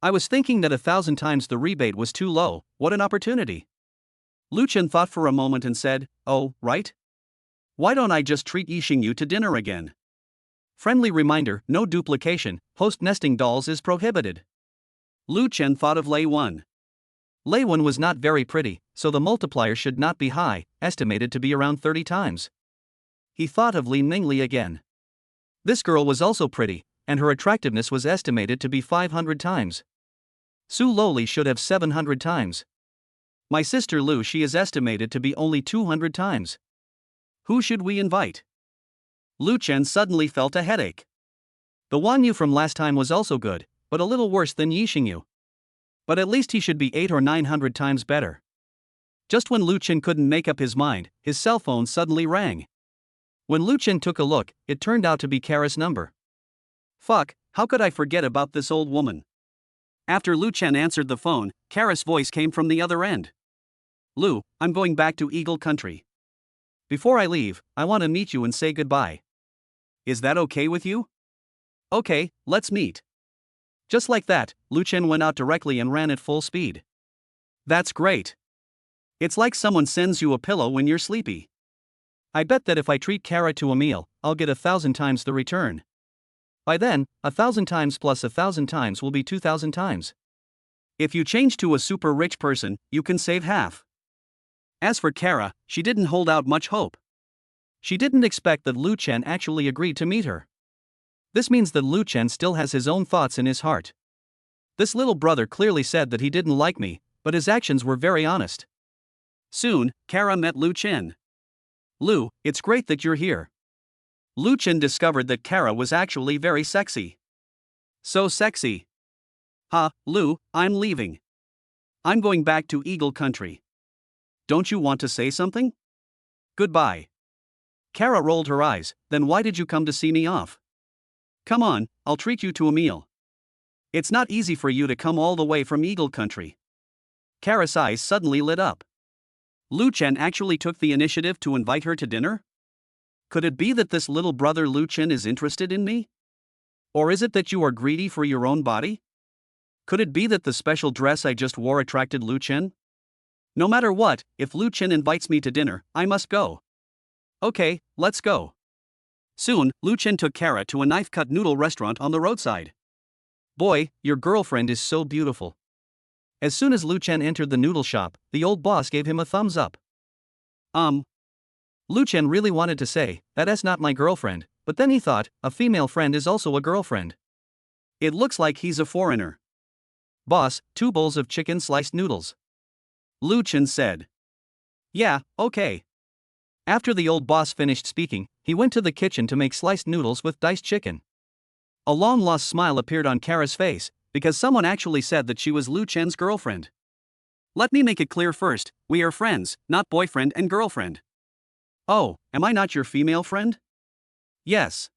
I was thinking that 1,000 times the rebate was too low. What an opportunity. Lu Chen thought for a moment and said, oh, right? Why don't I just treat Yi Xingyu to dinner again? Friendly reminder, no duplication, host nesting dolls is prohibited. Lu Chen thought of Lei Wen. Lei Wen was not very pretty, so the multiplier should not be high, estimated to be around 30 times. He thought of Li Mingli again. This girl was also pretty, and her attractiveness was estimated to be 500 times. Su Loli should have 700 times. My sister Lu, she is estimated to be only 200 times. Who should we invite? Lu Chen suddenly felt a headache. The Wan Yu from last time was also good, but a little worse than Yi Xingyu. But at least he should be 800 or 900 times better. Just when Lu Chen couldn't make up his mind, his cell phone suddenly rang. When Lu Chen took a look, it turned out to be Kara's number. Fuck, how could I forget about this old woman? After Lu Chen answered the phone, Kara's voice came from the other end. Lu, I'm going back to Eagle Country. Before I leave, I want to meet you and say goodbye. Is that okay with you? Okay, let's meet. Just like that, Lu Chen went out directly and ran at full speed. That's great. It's like someone sends you a pillow when you're sleepy. I bet that if I treat Kara to a meal, I'll get 1,000 times the return. By then, 1,000 times plus 1,000 times will be 2,000 times. If you change to a super rich person, you can save half. As for Kara, she didn't hold out much hope. She didn't expect that Lu Chen actually agreed to meet her. This means that Lu Chen still has his own thoughts in his heart. This little brother clearly said that he didn't like me, but his actions were very honest. Soon, Kara met Lu Chen. Lu, it's great that you're here. Lu Chen discovered that Kara was actually very sexy. So sexy. Ha, Lu, I'm leaving. I'm going back to Eagle Country. Don't you want to say something? Goodbye. Kara rolled her eyes. Then why did you come to see me off? Come on, I'll treat you to a meal. It's not easy for you to come all the way from Eagle Country. Kara's eyes suddenly lit up. Lu Chen actually took the initiative to invite her to dinner? Could it be that this little brother Lu Chen is interested in me? Or is it that you are greedy for your own body? Could it be that the special dress I just wore attracted Lu Chen? No matter what, if Lu Chen invites me to dinner, I must go. Okay, let's go. Soon, Lu Chen took Kara to a knife-cut noodle restaurant on the roadside. Boy, your girlfriend is so beautiful. As soon as Lu Chen entered the noodle shop, the old boss gave him a thumbs up. Lu Chen really wanted to say, that's not my girlfriend, but then he thought, a female friend is also a girlfriend. It looks like he's a foreigner. Boss, 2 bowls of chicken sliced noodles. Lu Chen said. Yeah, okay. After the old boss finished speaking, he went to the kitchen to make sliced noodles with diced chicken. A long-lost smile appeared on Kara's face, because someone actually said that she was Lu Chen's girlfriend. Let me make it clear first, we are friends, not boyfriend and girlfriend. Oh, am I not your female friend? Yes.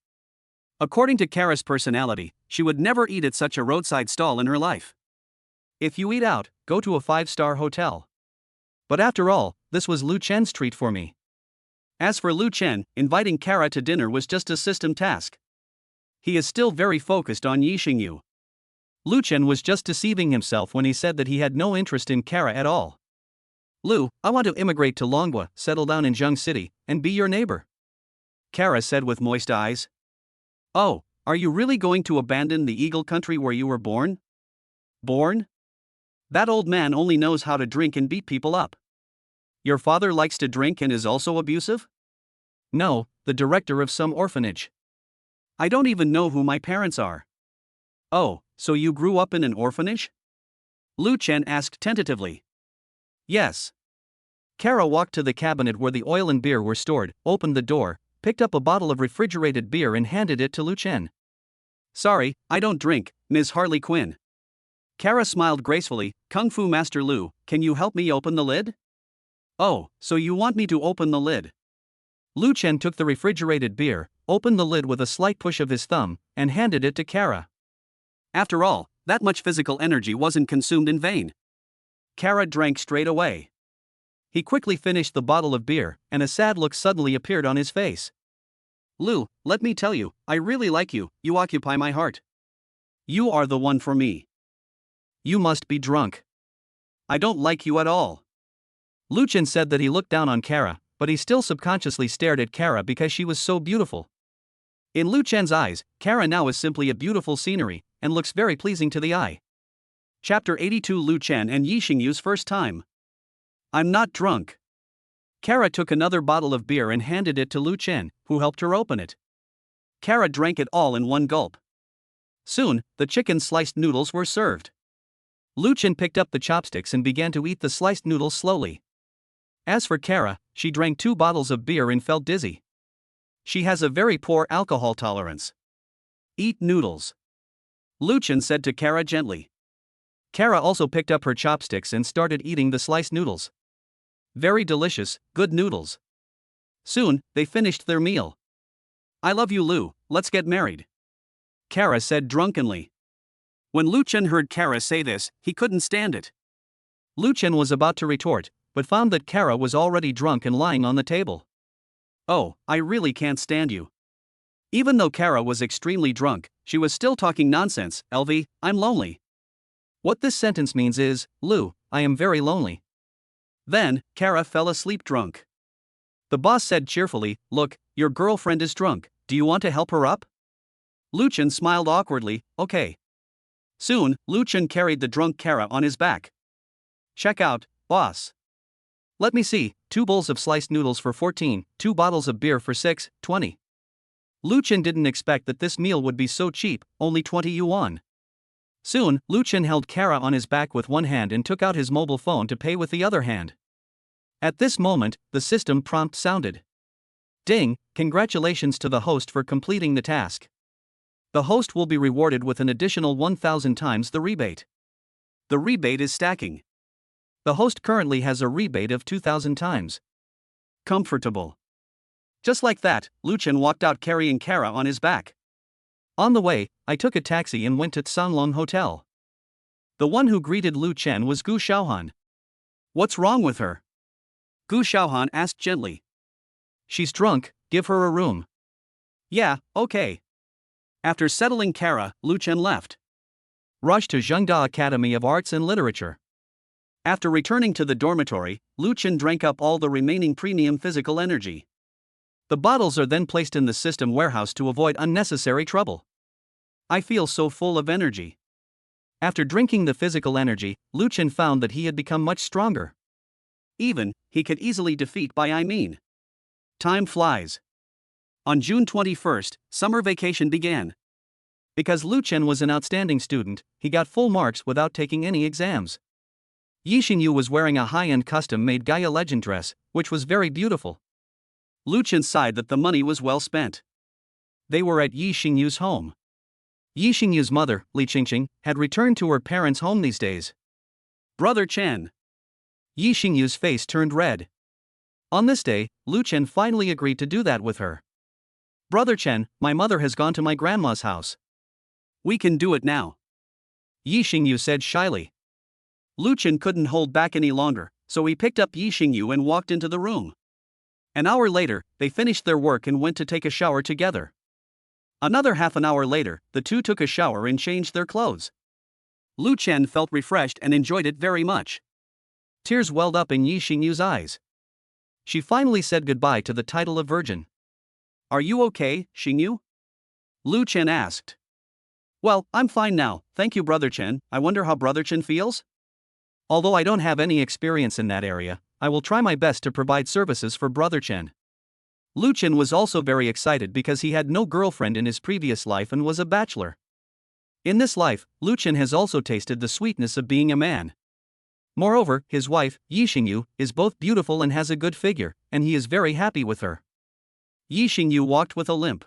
According to Kara's personality, she would never eat at such a roadside stall in her life. If you eat out, go to a 5-star hotel. But after all, this was Lu Chen's treat for me. As for Lu Chen, inviting Kara to dinner was just a system task. He is still very focused on Yixing Yu. Lu Chen was just deceiving himself when he said that he had no interest in Kara at all. Lu, I want to immigrate to Longhua, settle down in Zheng City, and be your neighbor. Kara said with moist eyes. Oh, are you really going to abandon the Eagle Country where you were born? Born? That old man only knows how to drink and beat people up. Your father likes to drink and is also abusive? No, the director of some orphanage. I don't even know who my parents are. Oh, so you grew up in an orphanage? Lu Chen asked tentatively. Yes. Kara walked to the cabinet where the oil and beer were stored, opened the door, picked up a bottle of refrigerated beer and handed it to Lu Chen. Sorry, I don't drink, Ms. Harley Quinn. Kara smiled gracefully. Kung Fu Master Lu, can you help me open the lid? Oh, so you want me to open the lid? Lu Chen took the refrigerated beer, opened the lid with a slight push of his thumb, and handed it to Kara. After all, that much physical energy wasn't consumed in vain. Kara drank straight away. He quickly finished the bottle of beer, and a sad look suddenly appeared on his face. Lu, let me tell you, I really like you, you occupy my heart. You are the one for me. You must be drunk. I don't like you at all. Lu Chen said that he looked down on Kara, but he still subconsciously stared at Kara because she was so beautiful. In Lu Chen's eyes, Kara now is simply a beautiful scenery, and looks very pleasing to the eye. Chapter 82 Lu Chen and Yixing Yu's first time. I'm not drunk. Kara took another bottle of beer and handed it to Lu Chen, who helped her open it. Kara drank it all in one gulp. Soon, the chicken sliced noodles were served. Lu Chen picked up the chopsticks and began to eat the sliced noodles slowly. As for Kara, she drank 2 bottles of beer and felt dizzy. She has a very poor alcohol tolerance. Eat noodles. Lu Chen said to Kara gently. Kara also picked up her chopsticks and started eating the sliced noodles. Very delicious, good noodles. Soon, they finished their meal. I love you, Lu, let's get married. Kara said drunkenly. When Lu Chen heard Kara say this, he couldn't stand it. Lu Chen was about to retort, but found that Kara was already drunk and lying on the table. Oh, I really can't stand you. Even though Kara was extremely drunk, she was still talking nonsense. LV, I'm lonely. What this sentence means is, Lu, I am very lonely. Then, Kara fell asleep drunk. The boss said cheerfully, look, your girlfriend is drunk, do you want to help her up? Lu Chen smiled awkwardly, okay. Soon, Lu Chen carried the drunk Kara on his back. Check out, boss. Let me see, 2 bowls of sliced noodles for 14, 2 bottles of beer for 6, 20. Lu Chen didn't expect that this meal would be so cheap, only 20 yuan. Soon, Lu Chen held Kara on his back with one hand and took out his mobile phone to pay with the other hand. At this moment, the system prompt sounded. Ding, congratulations to the host for completing the task. The host will be rewarded with an additional 1,000 times the rebate. The rebate is stacking. The host currently has a rebate of 2,000 times. Comfortable. Just like that, Lu Chen walked out carrying Kara on his back. On the way, I took a taxi and went to Sanlong Hotel. The one who greeted Lu Chen was Gu Xiaohan. What's wrong with her? Gu Xiaohan asked gently. She's drunk, give her a room. Yeah, okay. After settling Kara, Lu Chen left. Rushed to Zhengda Academy of Arts and Literature. After returning to the dormitory, Lu Chen drank up all the remaining premium physical energy. The bottles are then placed in the system warehouse to avoid unnecessary trouble. I feel so full of energy. After drinking the physical energy, Lu Chen found that he had become much stronger. Even, he could easily defeat Time flies. On June 21st, summer vacation began. Because Lu Chen was an outstanding student, he got full marks without taking any exams. Yi Xingyu was wearing a high-end custom-made Gaia Legend dress, which was very beautiful. Lu Chen sighed that the money was well spent. They were at Yi Xingyu's home. Yi Xingyu's mother, Li Qingqing, had returned to her parents' home these days. Brother Chen. Yi Xingyu's face turned red. On this day, Lu Chen finally agreed to do that with her. Brother Chen, my mother has gone to my grandma's house. We can do it now. Yi Xingyu said shyly. Lu Chen couldn't hold back any longer, so he picked up Yi Xingyu and walked into the room. An hour later, they finished their work and went to take a shower together. Another half an hour later, the two took a shower and changed their clothes. Lu Chen felt refreshed and enjoyed it very much. Tears welled up in Yi Xingyu's eyes. She finally said goodbye to the title of virgin. Are you okay, Xingyu? Lu Chen asked. Well, I'm fine now, thank you Brother Chen. I wonder how Brother Chen feels? Although I don't have any experience in that area, I will try my best to provide services for Brother Chen. Lu Chen was also very excited because he had no girlfriend in his previous life and was a bachelor. In this life, Lu Chen has also tasted the sweetness of being a man. Moreover, his wife, Yi Xingyu, is both beautiful and has a good figure, and he is very happy with her. Yi Xingyu walked with a limp.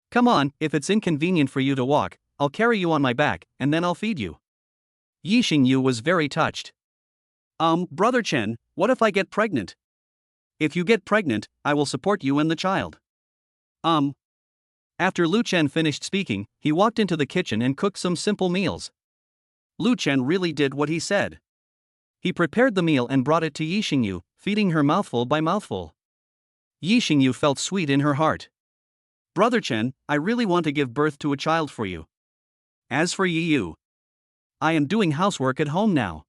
Come on, if it's inconvenient for you to walk, I'll carry you on my back, and then I'll feed you. Yi Xingyu was very touched. Brother Chen, what if I get pregnant? If you get pregnant, I will support you and the child. After Lu Chen finished speaking, he walked into the kitchen and cooked some simple meals. Lu Chen really did what he said. He prepared the meal and brought it to Yi Xingyu, feeding her mouthful by mouthful. Yi Xingyu felt sweet in her heart. Brother Chen, I really want to give birth to a child for you. As for Yi, I am doing housework at home now.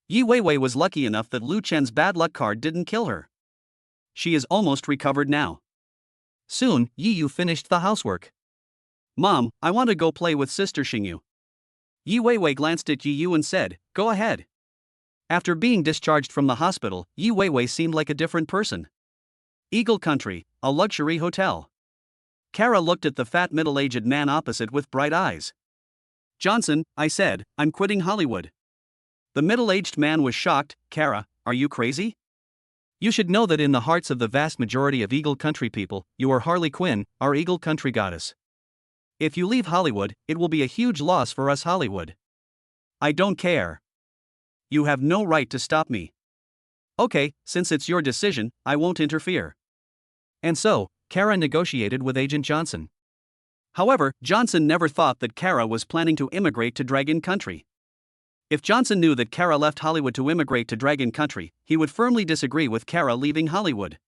Yi Weiwei was lucky enough that Lu Chen's bad luck card didn't kill her. She is almost recovered now. Soon, Yi Yu finished the housework. Mom, I want to go play with Sister Xingyu. Yi Weiwei glanced at Yi Yu and said, Go ahead. After being discharged from the hospital, Yi Weiwei seemed like a different person. Eagle Country, a luxury hotel. Kara looked at the fat middle-aged man opposite with bright eyes. Johnson, I said, I'm quitting Hollywood. The middle-aged man was shocked. Kara, are you crazy? You should know that in the hearts of the vast majority of Eagle Country people, you are Harley Quinn, our Eagle Country goddess. If you leave Hollywood, it will be a huge loss for us Hollywood. I don't care. You have no right to stop me. Okay, since it's your decision, I won't interfere. And so, Kara negotiated with Agent Johnson. However, Johnson never thought that Kara was planning to immigrate to Dragon Country. If Johnson knew that Kara left Hollywood to immigrate to Dragon Country, he would firmly disagree with Kara leaving Hollywood.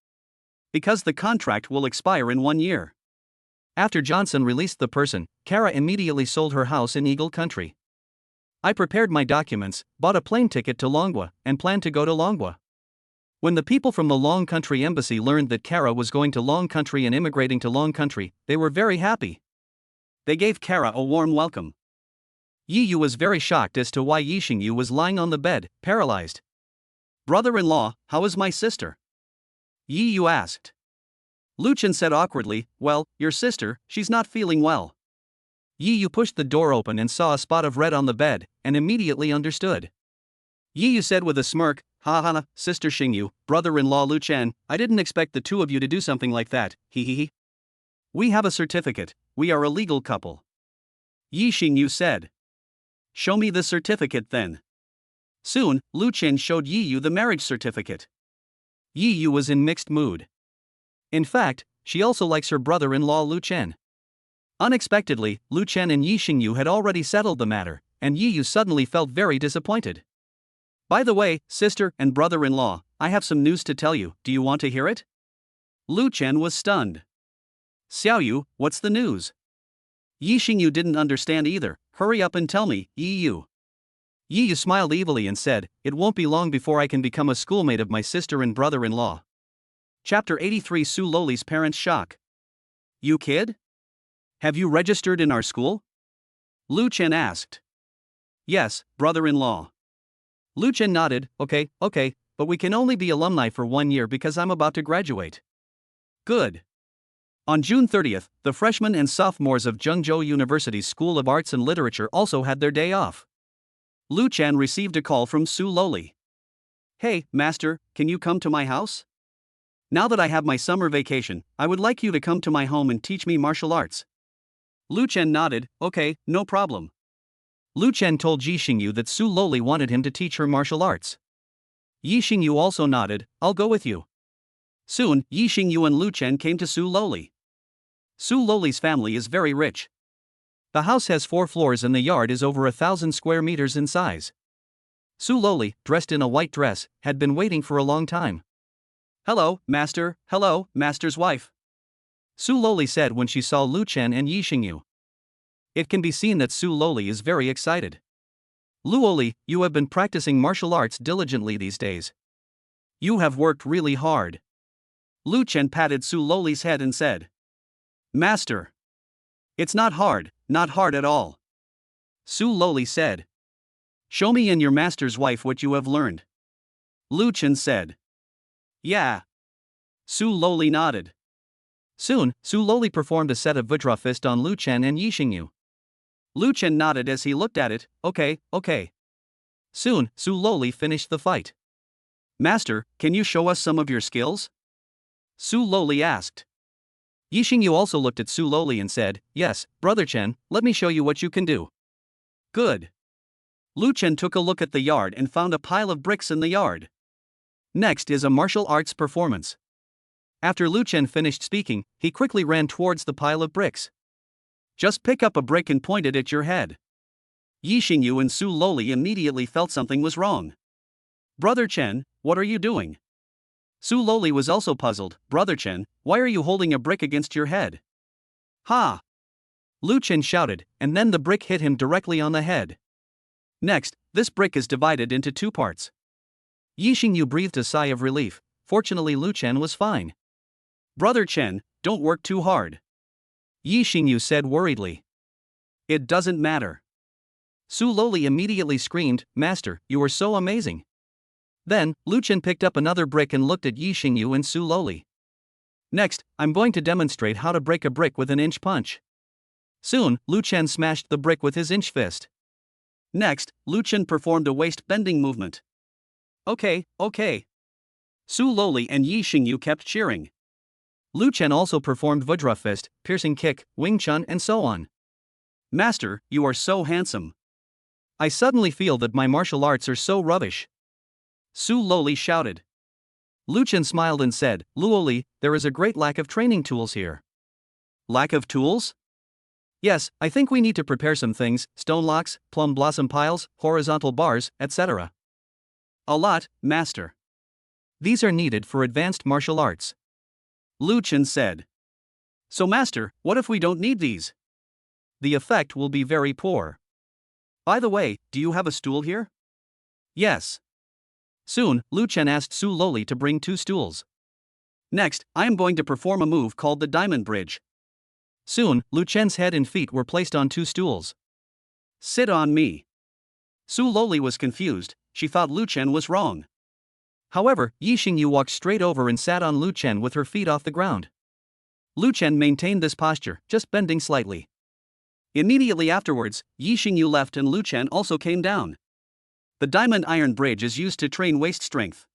Because the contract will expire in 1 year. After Johnson released the person, Kara immediately sold her house in Eagle Country. I prepared my documents, bought a plane ticket to Longwa, and planned to go to Longwa. When the people from the Long Country embassy learned that Kara was going to Long Country and immigrating to Long Country, they were very happy. They gave Kara a warm welcome. Yi Yu was very shocked as to why Yi Xingyu was lying on the bed, paralyzed. Brother-in-law, how is my sister? Yi Yu asked. Lu Chen said awkwardly, well, your sister, she's not feeling well. Yi Yu pushed the door open and saw a spot of red on the bed, and immediately understood. Yi Yu said with a smirk, ha ha ha, Sister Xingyu, brother-in-law Lu Chen, I didn't expect the two of you to do something like that, he. We have a certificate, we are a legal couple. Yi Xingyu said. Show me the certificate then. Soon, Lu Chen showed Yi Yu the marriage certificate. Yi Yu was in mixed mood. In fact, she also likes her brother-in-law Lu Chen. Unexpectedly, Lu Chen and Yi Xingyu had already settled the matter, and Yi Yu suddenly felt very disappointed. By the way, sister and brother-in-law, I have some news to tell you, do you want to hear it? Lu Chen was stunned. Xiao Yu, what's the news? Yi Xingyu didn't understand either. Hurry up and tell me, Yi Yu. Yi Yu smiled evilly and said, it won't be long before I can become a schoolmate of my sister and brother-in-law. Chapter 83 Su Loli's parents shock. You kid? Have you registered in our school? Lu Chen asked. Yes, brother-in-law. Lu Chen nodded, okay, but we can only be alumni for 1 year because I'm about to graduate. Good. On June 30th, the freshmen and sophomores of Zhengzhou University's School of Arts and Literature also had their day off. Lu Chen received a call from Su Loli. Hey, master, can you come to my house? Now that I have my summer vacation, I would like you to come to my home and teach me martial arts. Lu Chen nodded, okay, no problem. Lu Chen told Yi Xingyu that Su Loli wanted him to teach her martial arts. Yi Xingyu also nodded, I'll go with you. Soon, Yi Xingyu and Lu Chen came to Su Loli. Su Loli's family is very rich. The house has 4 floors and the yard is over 1,000 square meters in size. Su Loli, dressed in a white dress, had been waiting for a long time. Hello, master, hello, master's wife. Su Loli said when she saw Lu Chen and Yi Xingyu. It can be seen that Su Loli is very excited. Lu Loli, you have been practicing martial arts diligently these days. You have worked really hard. Lu Chen patted Su Loli's head and said. Master. It's not hard at all. Su Loli said. Show me and your master's wife what you have learned. Lu Chen said. Yeah. Su Loli nodded. Soon, Su Loli performed a set of Vajra fist on Lu Chen and Yi Xingyu. Lu Chen nodded as he looked at it, okay. Soon, Su Loli finished the fight. Master, can you show us some of your skills? Su Loli asked. Yi Xingyu also looked at Su Loli and said, yes, Brother Chen, let me show you what you can do. Good. Lu Chen took a look at the yard and found a pile of bricks in the yard. Next is a martial arts performance. After Lu Chen finished speaking, he quickly ran towards the pile of bricks. Just pick up a brick and point it at your head. Yi Xingyu and Su Loli immediately felt something was wrong. Brother Chen, what are you doing? Su Loli was also puzzled. Brother Chen, why are you holding a brick against your head? Ha! Lu Chen shouted, and then the brick hit him directly on the head. Next, this brick is divided into 2 parts. Yi Xingyu breathed a sigh of relief. Fortunately, Lu Chen was fine. Brother Chen, don't work too hard. Yi Xingyu said worriedly. It doesn't matter. Su Loli immediately screamed, Master, you are so amazing. Then, Lu Chen picked up another brick and looked at Yi Xingyu and Su Loli. Next, I'm going to demonstrate how to break a brick with an inch punch. Soon, Lu Chen smashed the brick with his inch fist. Next, Lu Chen performed a waist-bending movement. Okay. Su Loli and Yi Xingyu kept cheering. Lu Chen also performed Vajra fist, piercing kick, Wing Chun and so on. Master, you are so handsome. I suddenly feel that my martial arts are so rubbish. Su Loli shouted. Lu Chen smiled and said, Lu Loli, there is a great lack of training tools here. Lack of tools? Yes, I think we need to prepare some things, stone locks, plum blossom piles, horizontal bars, etc. A lot, master. These are needed for advanced martial arts. Lu Chen said. So master, what if we don't need these? The effect will be very poor. By the way, do you have a stool here? Yes. Soon, Lu Chen asked Su Loli to bring 2 stools. Next, I am going to perform a move called the Diamond Bridge. Soon, Lu Chen's head and feet were placed on 2 stools. Sit on me. Su Loli was confused, she thought Lu Chen was wrong. However, Yi Xingyu walked straight over and sat on Lu Chen with her feet off the ground. Lu Chen maintained this posture, just bending slightly. Immediately afterwards, Yi Xingyu left and Lu Chen also came down. The diamond iron bridge is used to train waist strength.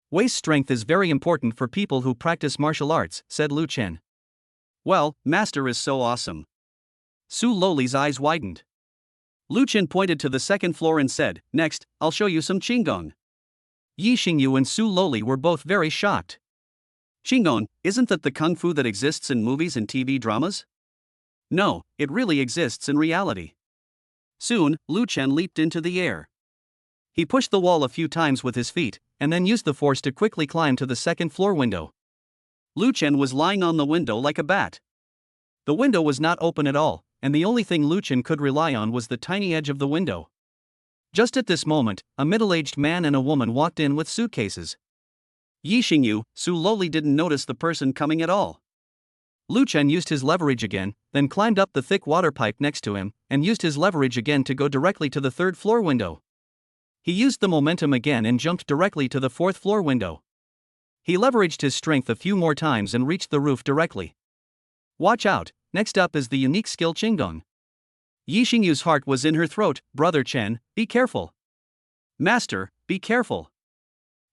Waist strength is very important for people who practice martial arts, said Lu Chen. Well, Master is so awesome. Su Loli's eyes widened. Lu Chen pointed to the second floor and said, "Next, I'll show you some Qinggong." Yi Xingyu and Su Loli were both very shocked. Qinggong, isn't that the kung fu that exists in movies and TV dramas? No, it really exists in reality. Soon, Lu Chen leaped into the air. He pushed the wall a few times with his feet, and then used the force to quickly climb to the second floor window. Lu Chen was lying on the window like a bat. The window was not open at all, and the only thing Lu Chen could rely on was the tiny edge of the window. Just at this moment, a middle-aged man and a woman walked in with suitcases. Yi Xingyu, Su Loli didn't notice the person coming at all. Lu Chen used his leverage again, then climbed up the thick water pipe next to him, and used his leverage again to go directly to the third floor window. He used the momentum again and jumped directly to the fourth floor window. He leveraged his strength a few more times and reached the roof directly. Watch out, next up is the unique skill Qinggong. Yi Xingyu's heart was in her throat. Brother Chen, be careful. Master, be careful.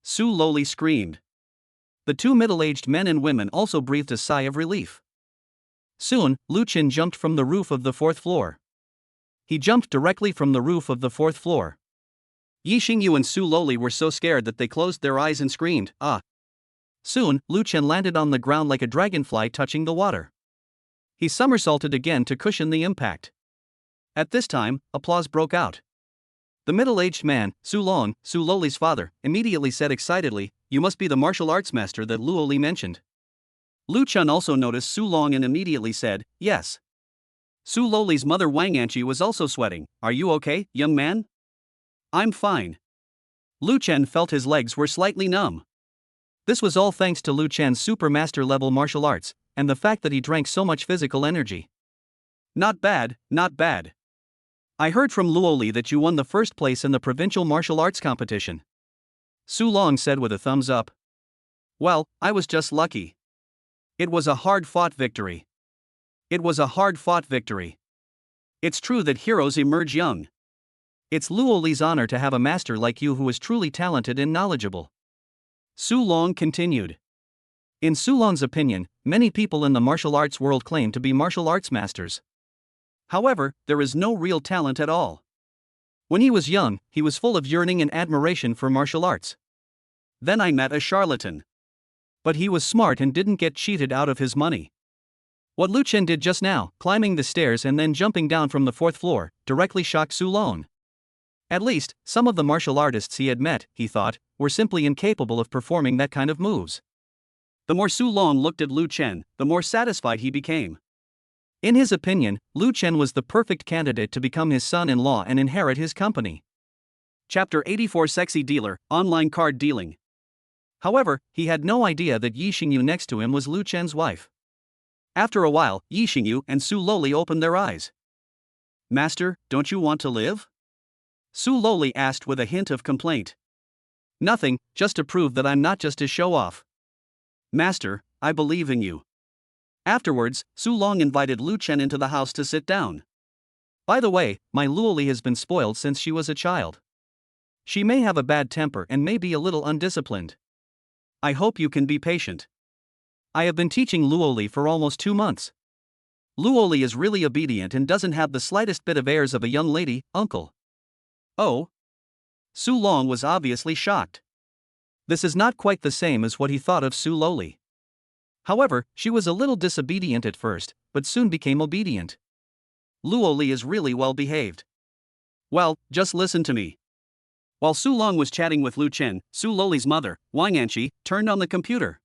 Su Loli screamed. The two middle-aged men and women also breathed a sigh of relief. Soon, Lu Chen jumped from the roof of the fourth floor. He jumped directly from the roof of the fourth floor. Yi Xingyu and Su Loli were so scared that they closed their eyes and screamed, "Ah!" Soon, Lu Chen landed on the ground like a dragonfly touching the water. He somersaulted again to cushion the impact. At this time, applause broke out. The middle-aged man, Su Long, Su Loli's father, immediately said excitedly, "You must be the martial arts master that Luoli mentioned." Lu Chen also noticed Su Long and immediately said, "Yes." Su Loli's mother Wang Anqi was also sweating. "Are you okay, young man?" "I'm fine." Lu Chen felt his legs were slightly numb. This was all thanks to Lu Chen's super master level martial arts, and the fact that he drank so much physical energy. Not bad, not bad. I heard from Luoli that you won the first place in the provincial martial arts competition. Su Long said with a thumbs up. Well, I was just lucky. It was a hard-fought victory. It was a hard-fought victory. It's true that heroes emerge young. It's Luoli's honor to have a master like you who is truly talented and knowledgeable. Su Long continued. In Su Long's opinion, many people in the martial arts world claim to be martial arts masters. However, there is no real talent at all. When he was young, he was full of yearning and admiration for martial arts. Then I met a charlatan. But he was smart and didn't get cheated out of his money. What Lu Chen did just now, climbing the stairs and then jumping down from the fourth floor, directly shocked Su Long. At least, some of the martial artists he had met, he thought, were simply incapable of performing that kind of moves. The more Su Long looked at Lu Chen, the more satisfied he became. In his opinion, Lu Chen was the perfect candidate to become his son-in-law and inherit his company. Chapter 84 Sexy Dealer, Online Card Dealing. However, he had no idea that Yi Xingyu next to him was Lu Chen's wife. After a while, Yi Xingyu and Su Loli opened their eyes. "Master, don't you want to live?" Su Loli asked with a hint of complaint. "Nothing, just to prove that I'm not just a show-off." "Master, I believe in you." Afterwards, Su Long invited Lu Chen into the house to sit down. "By the way, my Luoli has been spoiled since she was a child. She may have a bad temper and may be a little undisciplined. I hope you can be patient. I have been teaching Luoli for almost 2 months. Luoli is really obedient and doesn't have the slightest bit of airs of a young lady, uncle." "Oh?" Su Long was obviously shocked. This is not quite the same as what he thought of Su Loli. However, she was a little disobedient at first, but soon became obedient. Luoli is really well behaved. Well, just listen to me. While Su Long was chatting with Lu Chen, Su Loli's mother, Wang Anqi, turned on the computer.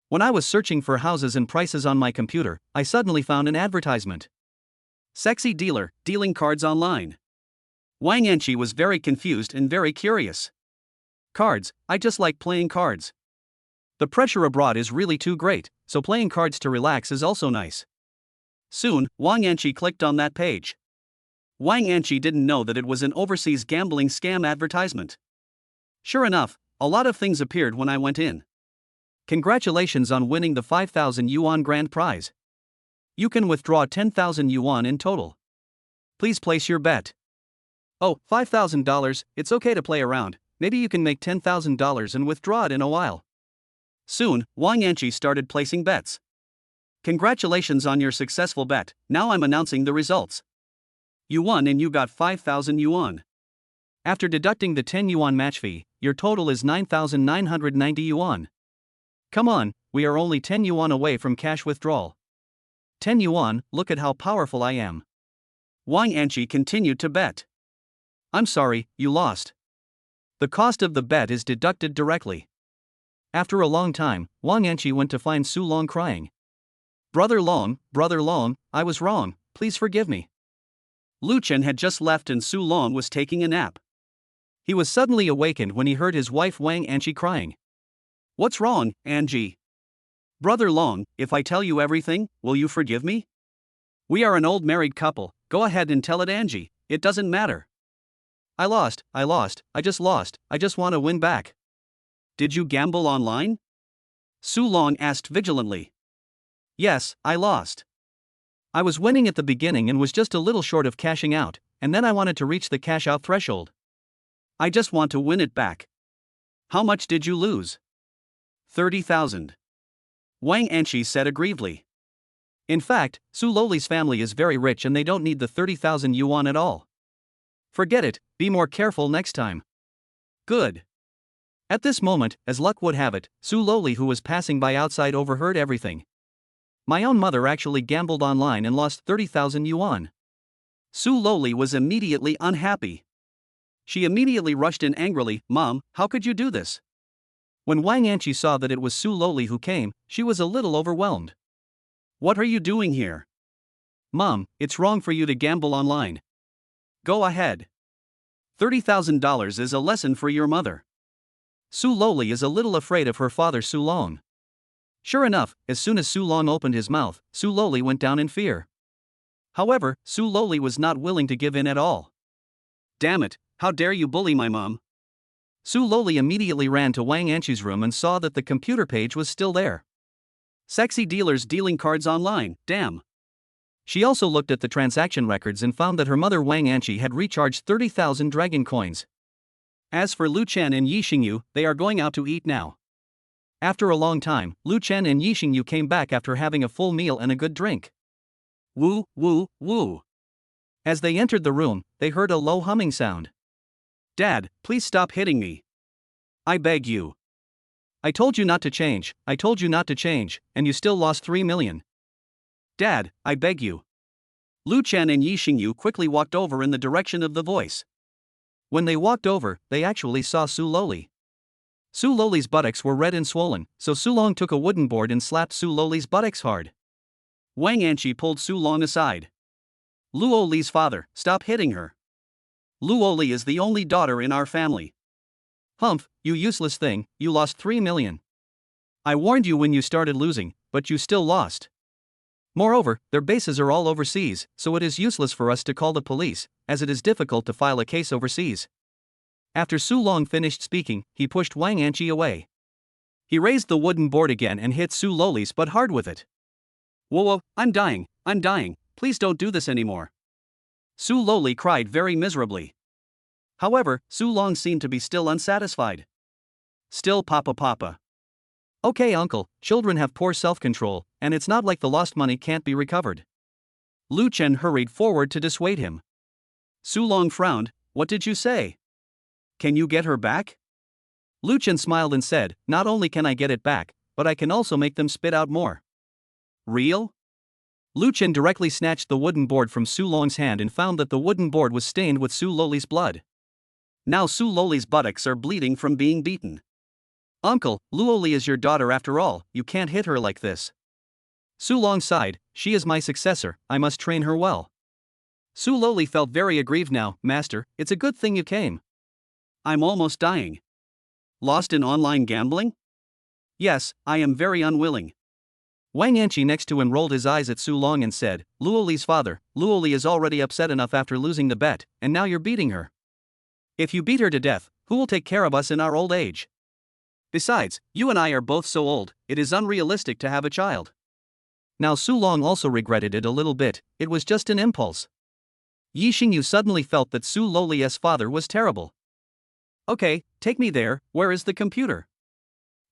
When I was searching for houses and prices on my computer, I suddenly found an advertisement. Sexy dealer, dealing cards online. Wang Anqi was very confused and very curious. Cards, I just like playing cards. The pressure abroad is really too great, so playing cards to relax is also nice. Soon, Wang Anqi clicked on that page. Wang Anqi didn't know that it was an overseas gambling scam advertisement. Sure enough, a lot of things appeared when I went in. Congratulations on winning the 5,000 yuan grand prize. You can withdraw 10,000 yuan in total. Please place your bet. Oh, $5,000, it's okay to play around, maybe you can make $10,000 and withdraw it in a while. Soon, Wang Anqi started placing bets. Congratulations on your successful bet, now I'm announcing the results. You won and you got 5,000 yuan. After deducting the 10 yuan match fee, your total is 9,990 yuan. Come on, we are only 10 yuan away from cash withdrawal. 10 yuan, look at how powerful I am. Wang Anqi continued to bet. I'm sorry, you lost. The cost of the bet is deducted directly. After a long time, Wang Anqi went to find Su Long crying. Brother Long, I was wrong, please forgive me. Lu Chen had just left and Su Long was taking a nap. He was suddenly awakened when he heard his wife Wang Anqi crying. What's wrong, Angie? Brother Long, if I tell you everything, will you forgive me? We are an old married couple, go ahead and tell it, Angie, it doesn't matter. I lost, I just lost, I just want to win back. Did you gamble online? Su Long asked vigilantly. Yes, I lost. I was winning at the beginning and was just a little short of cashing out, and then I wanted to reach the cash out threshold. I just want to win it back. How much did you lose? 30,000. Wang Anqi said aggrievedly. In fact, Su Loli's family is very rich and they don't need the 30,000 yuan at all. Forget it, be more careful next time. Good. At this moment, as luck would have it, Su Loli, who was passing by outside, overheard everything. My own mother actually gambled online and lost 30,000 yuan. Su Loli was immediately unhappy. She immediately rushed in angrily, Mom, how could you do this? When Wang Anqi saw that it was Su Loli who came, she was a little overwhelmed. What are you doing here? Mom, it's wrong for you to gamble online. Go ahead. $30,000 is a lesson for your mother. Su Loli is a little afraid of her father Su Long. Sure enough, as soon as Su Long opened his mouth, Su Loli went down in fear. However, Su Loli was not willing to give in at all. Damn it, how dare you bully my mom? Su Loli immediately ran to Wang Anqi's room and saw that the computer page was still there. Sexy dealers dealing cards online, damn. She also looked at the transaction records and found that her mother Wang Anqi had recharged 30,000 dragon coins. As for Lu Chen and Yi Xingyu, they are going out to eat now. After a long time, Lu Chen and Yi Xingyu came back after having a full meal and a good drink. Woo, woo, woo. As they entered the room, they heard a low humming sound. Dad, please stop hitting me. I beg you. I told you not to change, and you still lost 3 million. Dad, I beg you. Lu Chen and Yi Xingyu quickly walked over in the direction of the voice. When they walked over, they actually saw Su Loli. Su Loli's buttocks were red and swollen, so Su Long took a wooden board and slapped Su Loli's buttocks hard. Wang Anqi pulled Su Long aside. Lu Oli's father, stop hitting her. Lu Oli is the only daughter in our family. Humph, you useless thing, you lost 3 million. I warned you when you started losing, but you still lost. Moreover, their bases are all overseas, so it is useless for us to call the police, as it is difficult to file a case overseas. After Su Long finished speaking, he pushed Wang Anqi away. He raised the wooden board again and hit Su Loli's butt hard with it. Whoa, I'm dying, please don't do this anymore. Su Loli cried very miserably. However, Su Long seemed to be still unsatisfied. Still Papa. Okay uncle, children have poor self-control, and it's not like the lost money can't be recovered. Lu Chen hurried forward to dissuade him. Su Long frowned, what did you say? Can you get her back? Lu Chen smiled and said, not only can I get it back, but I can also make them spit out more. Real? Lu Chen directly snatched the wooden board from Su Long's hand and found that the wooden board was stained with Su Loli's blood. Now Su Loli's buttocks are bleeding from being beaten. Uncle, Lu Oli is your daughter after all, you can't hit her like this. Su Long sighed, she is my successor, I must train her well. Su Loli felt very aggrieved now, Master, it's a good thing you came. I'm almost dying. Lost in online gambling? Yes, I am very unwilling. Wang Anqi next to him rolled his eyes at Su Long and said, Lu Oli's father, Lu Oli is already upset enough after losing the bet, and now you're beating her. If you beat her to death, who will take care of us in our old age? Besides, you and I are both so old, it is unrealistic to have a child. Now Su Long also regretted it a little bit, it was just an impulse. Yi Xingyu suddenly felt that Su Loli's father was terrible. Okay, take me there, where is the computer?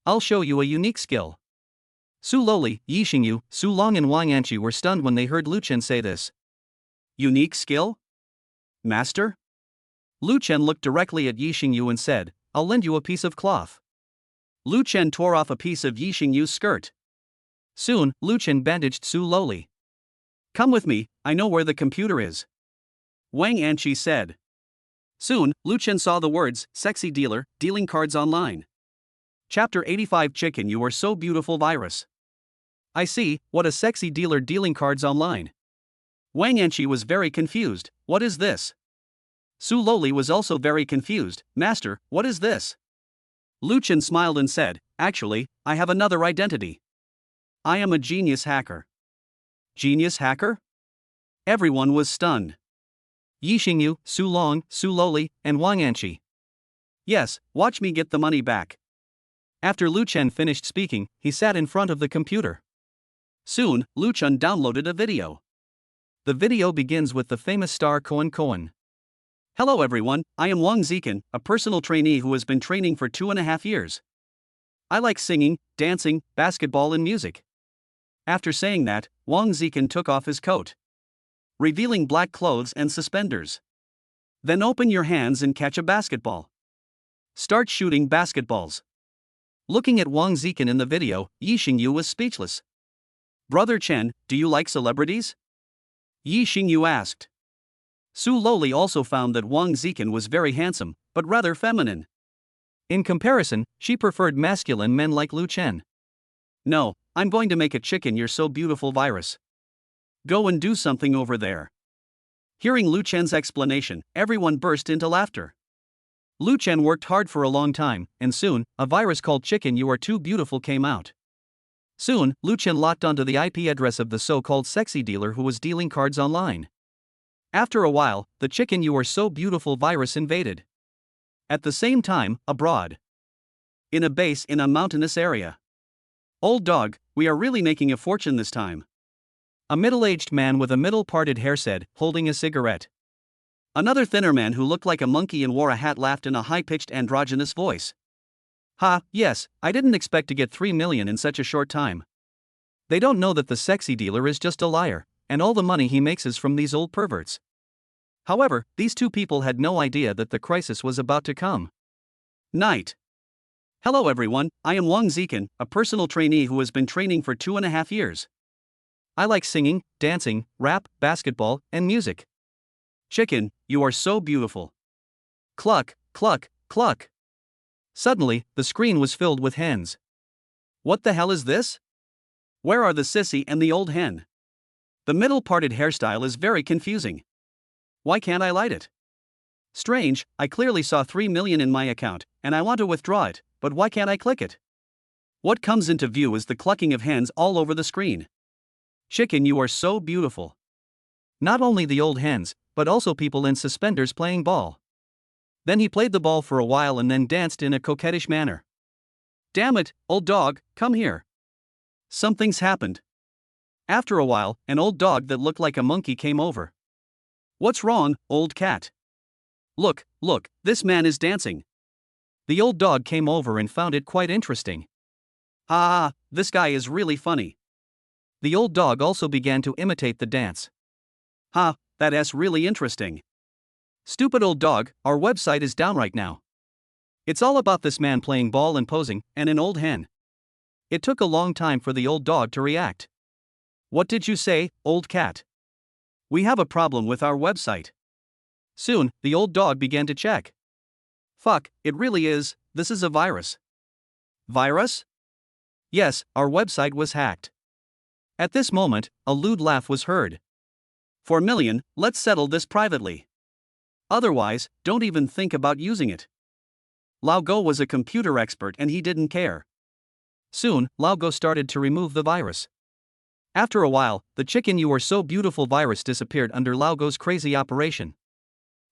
I'll show you a unique skill. Su Loli, Yi Xingyu, Su Long and Wang Anqi were stunned when they heard Lu Chen say this. Unique skill? Master? Lu Chen looked directly at Yi Xingyu and said, I'll lend you a piece of cloth. Lu Chen tore off a piece of Yi Xingyu's skirt. Soon, Lu Chen bandaged Su Loli. Come with me, I know where the computer is. Wang Anqi said. Soon, Lu Chen saw the words, Sexy Dealer, Dealing Cards Online. Chapter 85 Chicken You Are So Beautiful Virus. I see, what a sexy dealer dealing cards online. Wang Anqi was very confused, what is this? Su Loli was also very confused, Master, what is this? Lu Chen smiled and said, Actually, I have another identity. I am a genius hacker. Genius hacker? Everyone was stunned. Yi Xingyu, Su Long, Su Loli, and Wang Anqi. Yes, watch me get the money back. After Lu Chen finished speaking, he sat in front of the computer. Soon, Lu Chen downloaded a video. The video begins with the famous star Cohen. Hello everyone, I am Wang Zikan, a personal trainee who has been training for 2.5 years. I like singing, dancing, basketball and music. After saying that, Wang Zikan took off his coat, revealing black clothes and suspenders. Then open your hands and catch a basketball. Start shooting basketballs. Looking at Wang Zikan in the video, Yi Xingyu was speechless. Brother Chen, do you like celebrities? Yi Xingyu asked. Su Loli also found that Wang Zikan was very handsome, but rather feminine. In comparison, she preferred masculine men like Lu Chen. No, I'm going to make a chicken you're so beautiful virus. Go and do something over there. Hearing Lu Chen's explanation, everyone burst into laughter. Lu Chen worked hard for a long time, and soon, a virus called Chicken You Are Too Beautiful came out. Soon, Lu Chen locked onto the IP address of the so-called sexy dealer who was dealing cards online. After a while, the Chicken You Are So Beautiful virus invaded. At the same time, abroad. In a base in a mountainous area. Old dog, we are really making a fortune this time. A middle-aged man with a middle-parted hair said, holding a cigarette. Another thinner man who looked like a monkey and wore a hat laughed in a high-pitched androgynous voice. Ha, yes, I didn't expect to get 3 million in such a short time. They don't know that the sexy dealer is just a liar, and all the money he makes is from these old perverts. However, these two people had no idea that the crisis was about to come. Night. Hello everyone, I am Wang Zikan, a personal trainee who has been training for 2.5 years. I like singing, dancing, rap, basketball, and music. Chicken, you are so beautiful. Cluck, cluck, cluck. Suddenly, the screen was filled with hens. What the hell is this? Where are the sissy and the old hen? The middle-parted hairstyle is very confusing. Why can't I light it? Strange, I clearly saw 3 million in my account, and I want to withdraw it, but why can't I click it? What comes into view is the clucking of hens all over the screen. Chicken, you are so beautiful. Not only the old hens, but also people in suspenders playing ball. Then he played the ball for a while and then danced in a coquettish manner. Damn it, old dog, come here. Something's happened. After a while, an old dog that looked like a monkey came over. What's wrong, old cat? Look, this man is dancing. The old dog came over and found it quite interesting. Ha, this guy is really funny. The old dog also began to imitate the dance. Ha, that's really interesting. Stupid old dog, our website is down right now. It's all about this man playing ball and posing, and an old hen. It took a long time for the old dog to react. What did you say, old cat? We have a problem with our website. Soon, the old dog began to check. Fuck, it really is, this is a virus. Virus? Yes, our website was hacked. At this moment, a lewd laugh was heard. 4 million, let's settle this privately. Otherwise, don't even think about using it. Lao Go was a computer expert and he didn't care. Soon, Lao Go started to remove the virus. After a while, the Chicken You Are So Beautiful virus disappeared under Lao Go's crazy operation.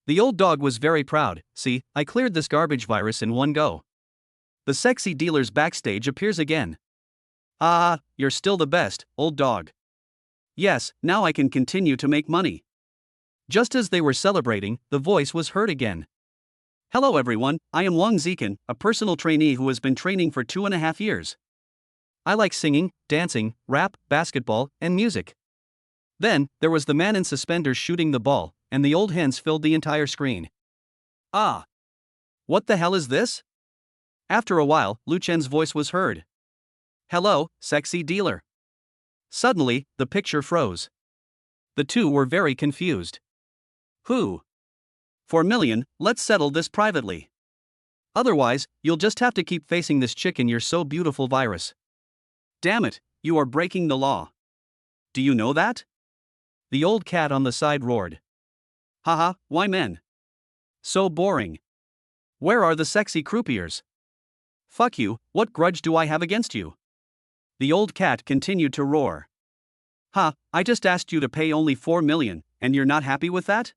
The old dog was very proud. See, I cleared this garbage virus in one go. The sexy dealer's backstage appears again. Ah, you're still the best, old dog. Yes, now I can continue to make money. Just as they were celebrating, the voice was heard again. Hello everyone, I am Wang Zikan, a personal trainee who has been training for 2.5 years. I like singing, dancing, rap, basketball, and music. Then, there was the man in suspenders shooting the ball, and the old hens filled the entire screen. Ah! What the hell is this? After a while, Lu Chen's voice was heard. Hello, sexy dealer. Suddenly, the picture froze. The two were very confused. Who? 4 million, let's settle this privately. Otherwise, you'll just have to keep facing this chick in your so beautiful virus. Damn it, you are breaking the law. Do you know that? The old cat on the side roared. Haha, why men? So boring. Where are the sexy croupiers? Fuck you, what grudge do I have against you? The old cat continued to roar. Ha, I just asked you to pay only 4 million, and you're not happy with that?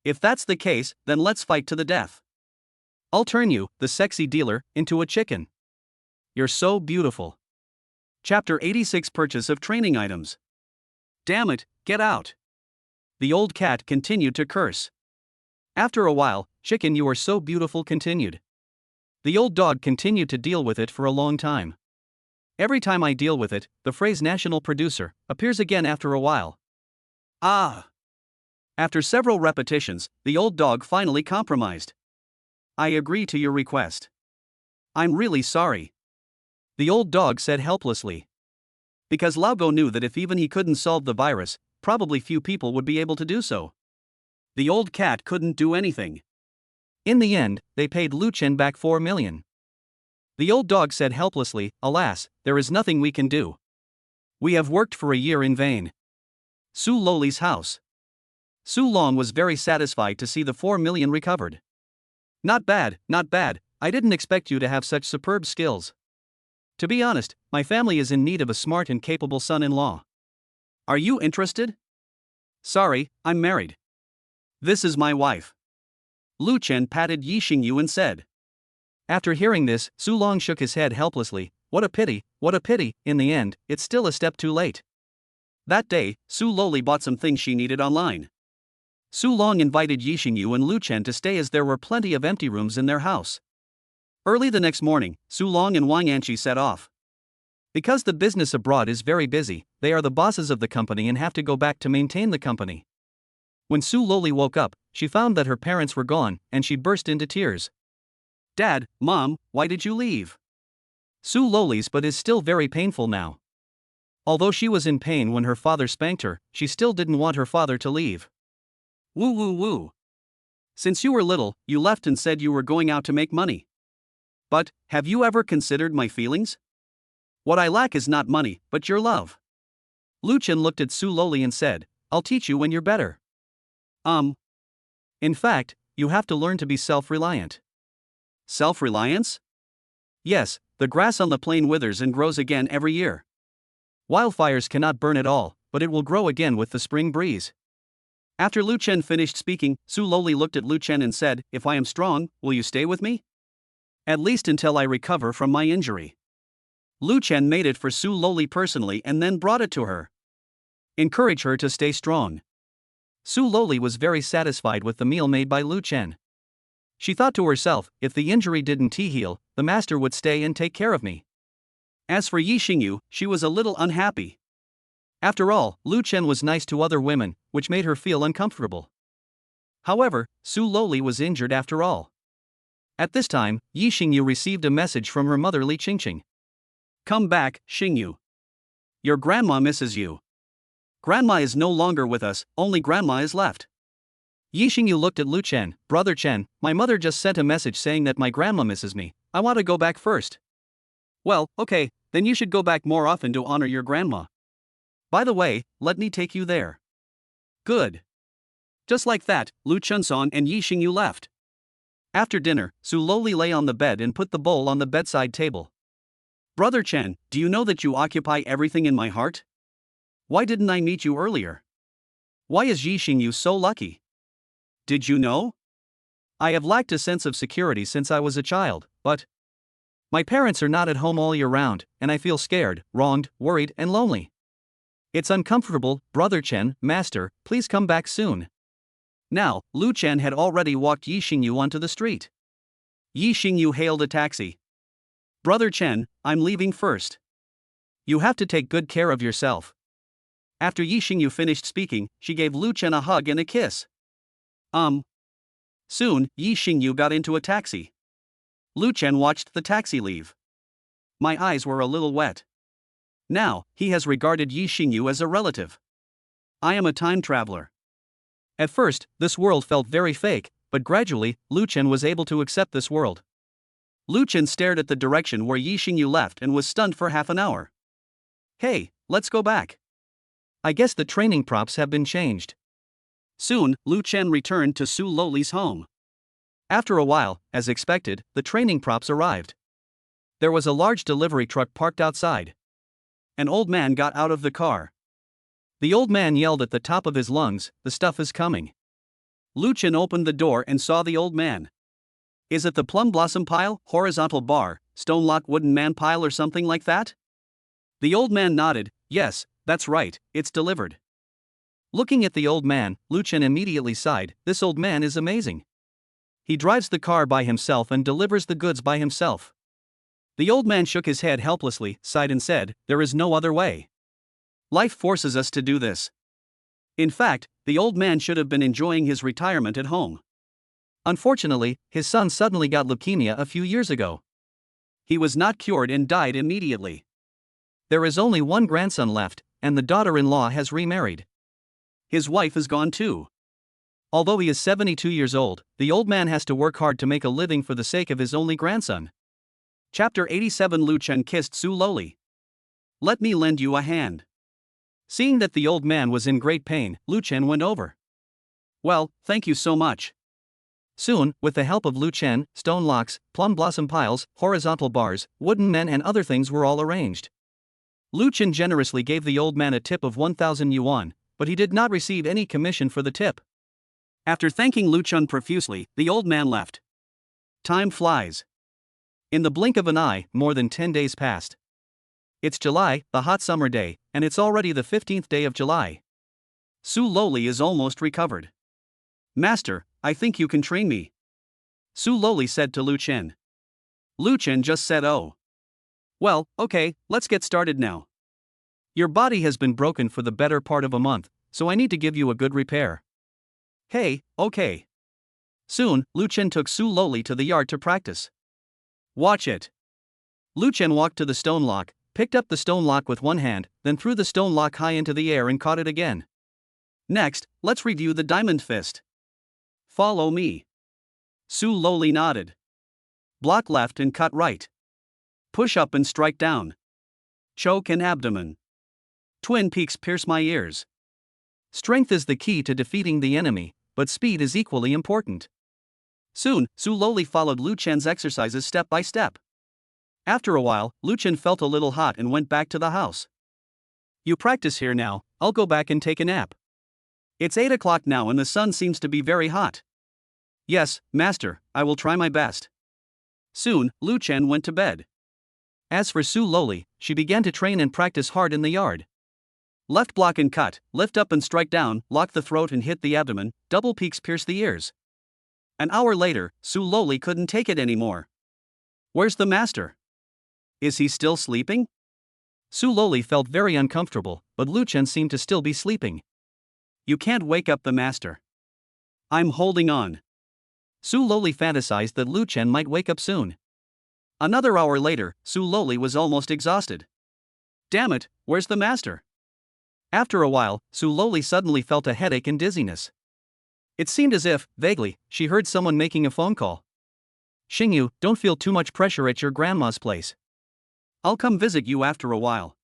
If that's the case, then let's fight to the death. I'll turn you, the sexy dealer, into a chicken. You're so beautiful. Chapter 86 Purchase of Training Items. Damn it, get out. The old cat continued to curse. After a while, chicken you are so beautiful continued. The old dog continued to deal with it for a long time. Every time I deal with it, the phrase national producer appears again after a while. Ah! After several repetitions, the old dog finally compromised. I agree to your request. I'm really sorry. The old dog said helplessly. Because Laogo knew that if even he couldn't solve the virus, probably few people would be able to do so. The old cat couldn't do anything. In the end, they paid Lu Chen back 4 million. The old dog said helplessly, alas, there is nothing we can do. We have worked for a year in vain. Su Loli's house. Su Long was very satisfied to see the 4 million recovered. Not bad, not bad, I didn't expect you to have such superb skills. To be honest, my family is in need of a smart and capable son-in-law. Are you interested? Sorry, I'm married. This is my wife. Lu Chen patted Yi Xingyu and said. After hearing this, Su Long shook his head helplessly. What a pity, in the end, it's still a step too late. That day, Su Loli bought some things she needed online. Su Long invited Yi Xingyu and Lu Chen to stay as there were plenty of empty rooms in their house. Early the next morning, Su Long and Wang Anqi set off. Because the business abroad is very busy, they are the bosses of the company and have to go back to maintain the company. When Su Loli woke up, she found that her parents were gone, and she burst into tears. Dad, Mom, why did you leave? Su Loli's butt is still very painful now. Although she was in pain when her father spanked her, she still didn't want her father to leave. Woo woo woo. Since you were little, you left and said you were going out to make money. But, have you ever considered my feelings? What I lack is not money, but your love. Lu Chen looked at Su Loli and said, I'll teach you when you're better. In fact, you have to learn to be self-reliant. Self-reliance? Yes, the grass on the plain withers and grows again every year. Wildfires cannot burn it all, but it will grow again with the spring breeze. After Lu Chen finished speaking, Su Loli looked at Lu Chen and said, If I am strong, will you stay with me? At least until I recover from my injury. Lu Chen made it for Su Loli personally and then brought it to her. Encourage her to stay strong. Su Loli was very satisfied with the meal made by Lu Chen. She thought to herself, if the injury didn't heal, the master would stay and take care of me. As for Yi Xingyu, she was a little unhappy. After all, Lu Chen was nice to other women, which made her feel uncomfortable. However, Su Loli was injured after all. At this time, Yi Xingyu received a message from her mother Li Qingqing. Come back, Xingyu. Your grandma misses you. Grandma is no longer with us, only grandma is left. Yi Xingyu looked at Lu Chen. Brother Chen, my mother just sent a message saying that my grandma misses me. I want to go back first. Well, okay, then you should go back more often to honor your grandma. By the way, let me take you there. Good. Just like that, Lu Chunson and Yi Xingyu left. After dinner, Su Loli lay on the bed and put the bowl on the bedside table. Brother Chen, do you know that you occupy everything in my heart? Why didn't I meet you earlier? Why is Yi Xingyu so lucky? Did you know? I have lacked a sense of security since I was a child, but my parents are not at home all year round, and I feel scared, wronged, worried, and lonely. It's uncomfortable. Brother Chen, master, please come back soon. Now, Lu Chen had already walked Yi Xingyu onto the street. Yi Xingyu hailed a taxi. Brother Chen, I'm leaving first. You have to take good care of yourself. After Yi Xingyu finished speaking, she gave Lu Chen a hug and a kiss. Soon, Yi Xingyu got into a taxi. Lu Chen watched the taxi leave. My eyes were a little wet. Now, he has regarded Yi Xingyu as a relative. I am a time traveler. At first, this world felt very fake, but gradually, Lu Chen was able to accept this world. Lu Chen stared at the direction where Yi Xingyu left and was stunned for half an hour. Hey, let's go back. I guess the training props have been changed. Soon, Lu Chen returned to Su Loli's home. After a while, as expected, the training props arrived. There was a large delivery truck parked outside. An old man got out of the car. The old man yelled at the top of his lungs, "The stuff is coming." Lu Chen opened the door and saw the old man. Is it the plum blossom pile, horizontal bar, stone lock wooden man pile or something like that? The old man nodded. Yes, that's right, it's delivered. Looking at the old man, Lu Chen immediately sighed. This old man is amazing. He drives the car by himself and delivers the goods by himself. The old man shook his head helplessly, sighed and said, there is no other way. Life forces us to do this. In fact, the old man should have been enjoying his retirement at home. Unfortunately, his son suddenly got leukemia a few years ago. He was not cured and died immediately. There is only one grandson left, and the daughter-in-law has remarried. His wife is gone too. Although he is 72 years old, the old man has to work hard to make a living for the sake of his only grandson. Chapter 87. Lu Chen kissed Su Loli. Let me lend you a hand. Seeing that the old man was in great pain, Lu Chen went over. Well, thank you so much. Soon, with the help of Lu Chen, stone locks, plum blossom piles, horizontal bars, wooden men and other things were all arranged. Lu Chen generously gave the old man a tip of 1,000 yuan, but he did not receive any commission for the tip. After thanking Lu Chen profusely, the old man left. Time flies. In the blink of an eye, more than 10 days passed. It's July, the hot summer day, and it's already the 15th day of July. Su Loli is almost recovered. Master, I think you can train me. Su Loli said to Lu Chen. Lu Chen just said oh. Well, okay, let's get started now. Your body has been broken for the better part of a month, so I need to give you a good repair. Hey, okay. Soon, Lu Chen took Su Loli to the yard to practice. Watch it. Lu Chen walked to the stone lock, picked up the stone lock with one hand, then threw the stone lock high into the air and caught it again. Next, let's review the diamond fist. Follow me. Su Loli nodded. Block left and cut right. Push up and strike down. Choke and abdomen. Twin peaks pierce my ears. Strength is the key to defeating the enemy, but speed is equally important. Soon, Su Loli followed Lu Chen's exercises step by step. After a while, Lu Chen felt a little hot and went back to the house. You practice here now, I'll go back and take a nap. It's 8 o'clock now and the sun seems to be very hot. Yes, master, I will try my best. Soon, Lu Chen went to bed. As for Su Loli, she began to train and practice hard in the yard. Left block and cut, lift up and strike down, lock the throat and hit the abdomen, double peaks pierce the ears. An hour later, Su Loli couldn't take it anymore. Where's the master? Is he still sleeping? Su Loli felt very uncomfortable, but Lu Chen seemed to still be sleeping. You can't wake up the master. I'm holding on. Su Loli fantasized that Lu Chen might wake up soon. Another hour later, Su Loli was almost exhausted. Damn it, where's the master? After a while, Su Loli suddenly felt a headache and dizziness. It seemed as if, vaguely, she heard someone making a phone call. Xingyu, don't feel too much pressure at your grandma's place. I'll come visit you after a while.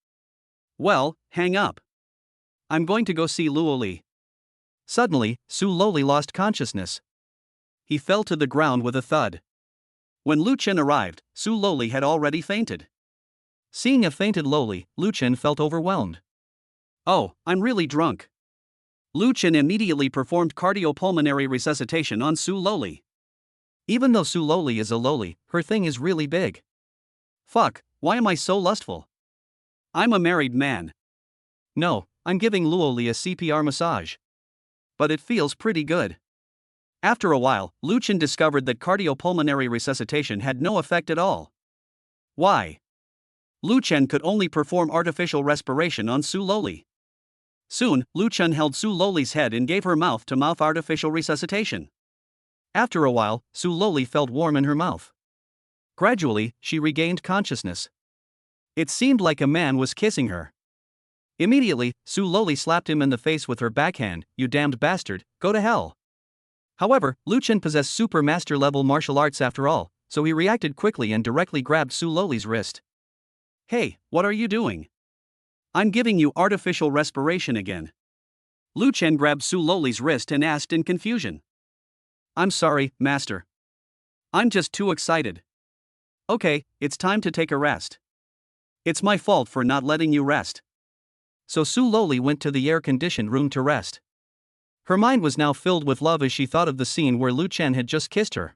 Well, hang up. I'm going to go see Luoli. Suddenly, Su Loli lost consciousness. He fell to the ground with a thud. When Lu Chen arrived, Su Loli had already fainted. Seeing a fainted Loli, Lu Chen felt overwhelmed. Oh, I'm really drunk. Lu Chen immediately performed cardiopulmonary resuscitation on Su Loli. Even though Su Loli is a loli, her thing is really big. Fuck, why am I so lustful? I'm a married man. No, I'm giving Luoli a CPR massage. But it feels pretty good. After a while, Lu Chen discovered that cardiopulmonary resuscitation had no effect at all. Why? Lu Chen could only perform artificial respiration on Su Loli. Soon, Lu Chen held Su Loli's head and gave her mouth-to-mouth artificial resuscitation. After a while, Su Loli felt warm in her mouth. Gradually, she regained consciousness. It seemed like a man was kissing her. Immediately, Su Loli slapped him in the face with her backhand. "You damned bastard, go to hell." However, Lu Chen possessed super master level martial arts after all, so he reacted quickly and directly grabbed Su Loli's wrist. "Hey, what are you doing? I'm giving you artificial respiration again." Lu Chen grabbed Su Loli's wrist and asked in confusion. "I'm sorry, master. I'm just too excited." "Okay, it's time to take a rest. It's my fault for not letting you rest." So Su Loli went to the air-conditioned room to rest. Her mind was now filled with love as she thought of the scene where Lu Chen had just kissed her.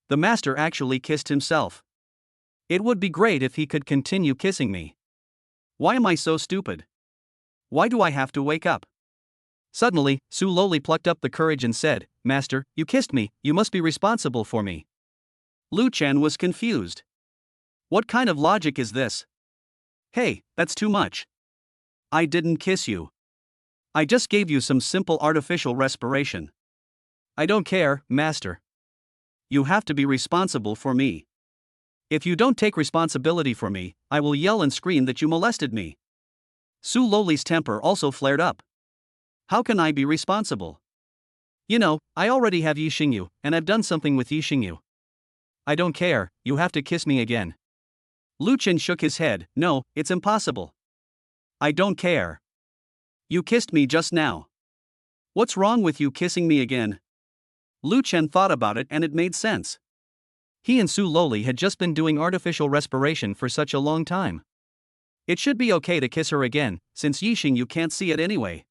The master actually kissed himself. It would be great if he could continue kissing me. Why am I so stupid? Why do I have to wake up? Suddenly, Su Loli plucked up the courage and said, "Master, you kissed me, you must be responsible for me." Lu Chen was confused. What kind of logic is this? Hey, that's too much. I didn't kiss you. I just gave you some simple artificial respiration. I don't care, master. You have to be responsible for me. If you don't take responsibility for me, I will yell and scream that you molested me. Su Loli's temper also flared up. How can I be responsible? You know, I already have Yi Xingyu, and I've done something with Yi Xingyu. I don't care, you have to kiss me again. Lu Chen shook his head. No, it's impossible. I don't care. You kissed me just now. What's wrong with you kissing me again? Lu Chen thought about it and it made sense. He and Su Loli had just been doing artificial respiration for such a long time. It should be okay to kiss her again, since Yi Xingyu can't see it anyway.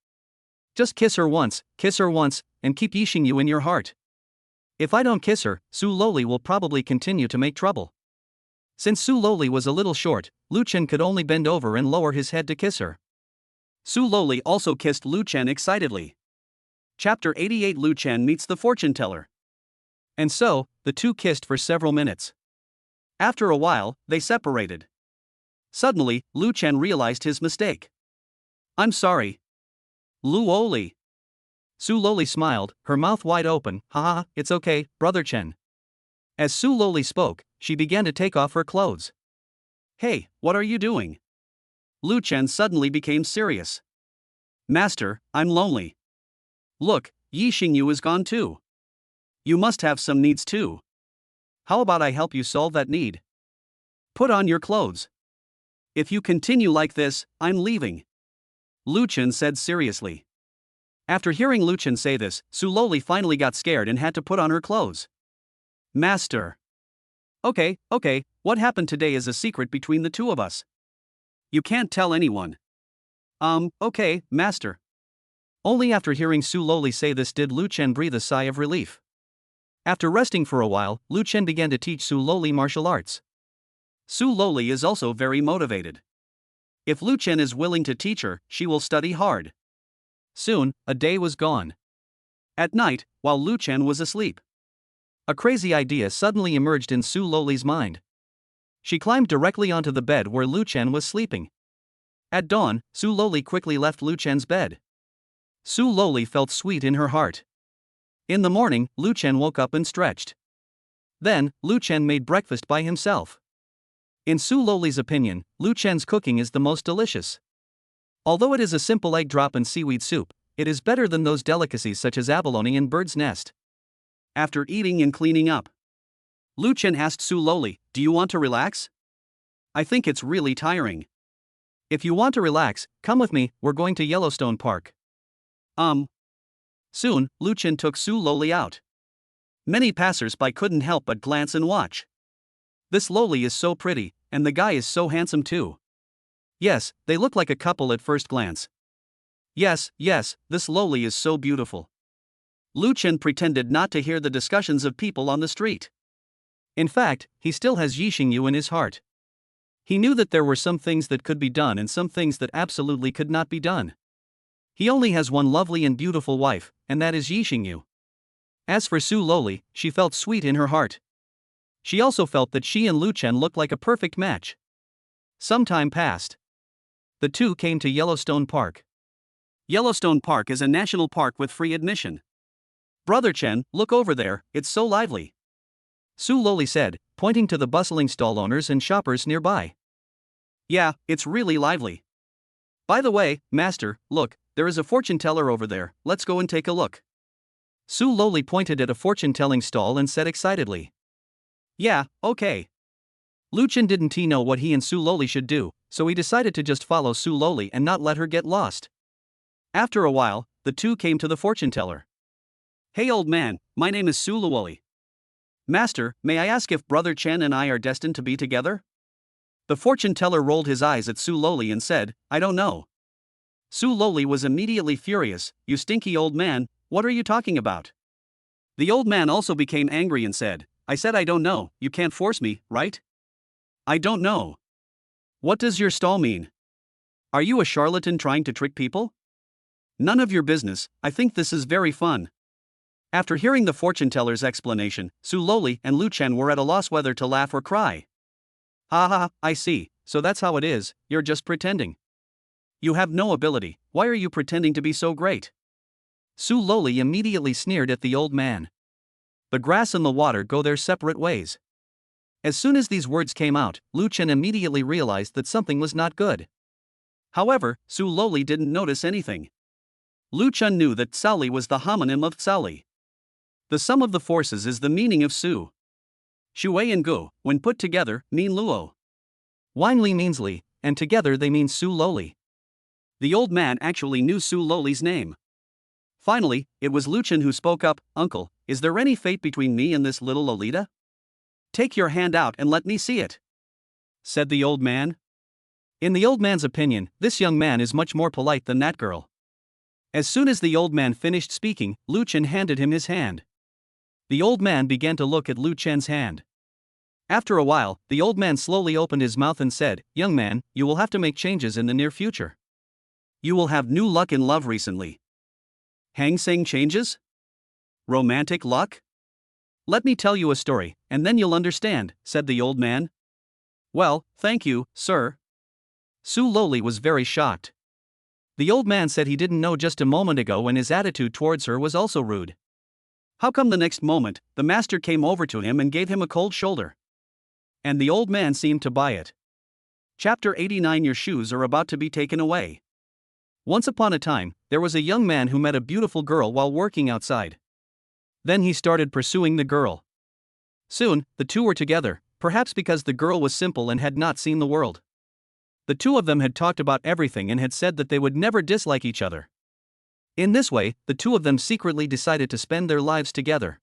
Just kiss her once, and keep Yi Xingyu in your heart. If I don't kiss her, Su Loli will probably continue to make trouble. Since Su Loli was a little short, Lu Chen could only bend over and lower his head to kiss her. Su Loli also kissed Lu Chen excitedly. Chapter 88: Lu Chen meets the fortune teller. And so, the two kissed for several minutes. After a while, they separated. Suddenly, Lu Chen realized his mistake. I'm sorry. Lu Loli. Su Loli smiled, her mouth wide open. Haha, it's okay, brother Chen. As Su Loli spoke, she began to take off her clothes. Hey, what are you doing? Lu Chen suddenly became serious. Master, I'm lonely. Look, Yi Xingyu is gone too. You must have some needs too. How about I help you solve that need? Put on your clothes. If you continue like this, I'm leaving. Lu Chen said seriously. After hearing Lu Chen say this, Su Loli finally got scared and had to put on her clothes. Master. Okay, what happened today is a secret between the two of us. You can't tell anyone. Okay, master. Only after hearing Su Loli say this did Lu Chen breathe a sigh of relief. After resting for a while, Lu Chen began to teach Su Loli martial arts. Su Loli is also very motivated. If Lu Chen is willing to teach her, she will study hard. Soon, a day was gone. At night, while Lu Chen was asleep, a crazy idea suddenly emerged in Su Loli's mind. She climbed directly onto the bed where Lu Chen was sleeping. At dawn, Su Loli quickly left Lu Chen's bed. Su Loli felt sweet in her heart. In the morning, Lu Chen woke up and stretched. Then, Lu Chen made breakfast by himself. In Su Loli's opinion, Lu Chen's cooking is the most delicious. Although it is a simple egg drop and seaweed soup, it is better than those delicacies such as abalone and bird's nest. After eating and cleaning up, Lu Chen asked Su Loli, do you want to relax? I think it's really tiring. If you want to relax, come with me, we're going to Yellowstone Park. Soon, Lu Chen took Su Loli out. Many passers-by couldn't help but glance and watch. This Loli is so pretty, and the guy is so handsome too. Yes, they look like a couple at first glance. Yes, this Loli is so beautiful. Lu Chen pretended not to hear the discussions of people on the street. In fact, he still has Yi Xingyu in his heart. He knew that there were some things that could be done and some things that absolutely could not be done. He only has one lovely and beautiful wife, and that is Yi Xingyu. As for Su Loli, she felt sweet in her heart. She also felt that she and Lu Chen looked like a perfect match. Some time passed. The two came to Yellowstone Park. Yellowstone Park is a national park with free admission. Brother Chen, look over there, it's so lively. Su Loli said, pointing to the bustling stall owners and shoppers nearby. Yeah, it's really lively. By the way, Master, look, there is a fortune teller over there, let's go and take a look. Su Loli pointed at a fortune-telling stall and said excitedly. Yeah, okay. Lu Chen didn't know what he and Su Loli should do, so he decided to just follow Su Loli and not let her get lost. After a while, the two came to the fortune teller. Hey old man, my name is Su Loli. Master, may I ask if Brother Chen and I are destined to be together? The fortune teller rolled his eyes at Su Loli and said, I don't know. Su Loli was immediately furious. You stinky old man, what are you talking about? The old man also became angry and said, I said I don't know, you can't force me, right? I don't know. What does your stall mean? Are you a charlatan trying to trick people? None of your business, I think this is very fun. After hearing the fortune teller's explanation, Su Loli and Lu Chen were at a loss whether to laugh or cry. Ha ha, I see, so that's how it is, you're just pretending. You have no ability, why are you pretending to be so great? Su Loli immediately sneered at the old man. The grass and the water go their separate ways. As soon as these words came out, Lu Chen immediately realized that something was not good. However, Su Loli didn't notice anything. Lu Chen knew that Tsaoli was the homonym of Tsaoli. The sum of the forces is the meaning of Su. Shui and Gu, when put together, mean Luo. Winely means Li, and together they mean Su Loli. The old man actually knew Su Loli's name. Finally, it was Lu Chen who spoke up, Uncle, is there any fate between me and this little Lolita? Take your hand out and let me see it, said the old man. In the old man's opinion, this young man is much more polite than that girl. As soon as the old man finished speaking, Lu Chen handed him his hand. The old man began to look at Lu Chen's hand. After a while, the old man slowly opened his mouth and said, Young man, you will have to make changes in the near future. You will have new luck in love recently. Hang Seng changes? Romantic luck? Let me tell you a story, and then you'll understand, said the old man. Well, thank you, sir. Su Loli was very shocked. The old man said he didn't know just a moment ago and his attitude towards her was also rude. How come the next moment, the master came over to him and gave him a cold shoulder? And the old man seemed to buy it. Chapter 89 Your shoes are about to be taken away. Once upon a time, there was a young man who met a beautiful girl while working outside. Then he started pursuing the girl. Soon, the two were together, perhaps because the girl was simple and had not seen the world. The two of them had talked about everything and had said that they would never dislike each other. In this way, the two of them secretly decided to spend their lives together.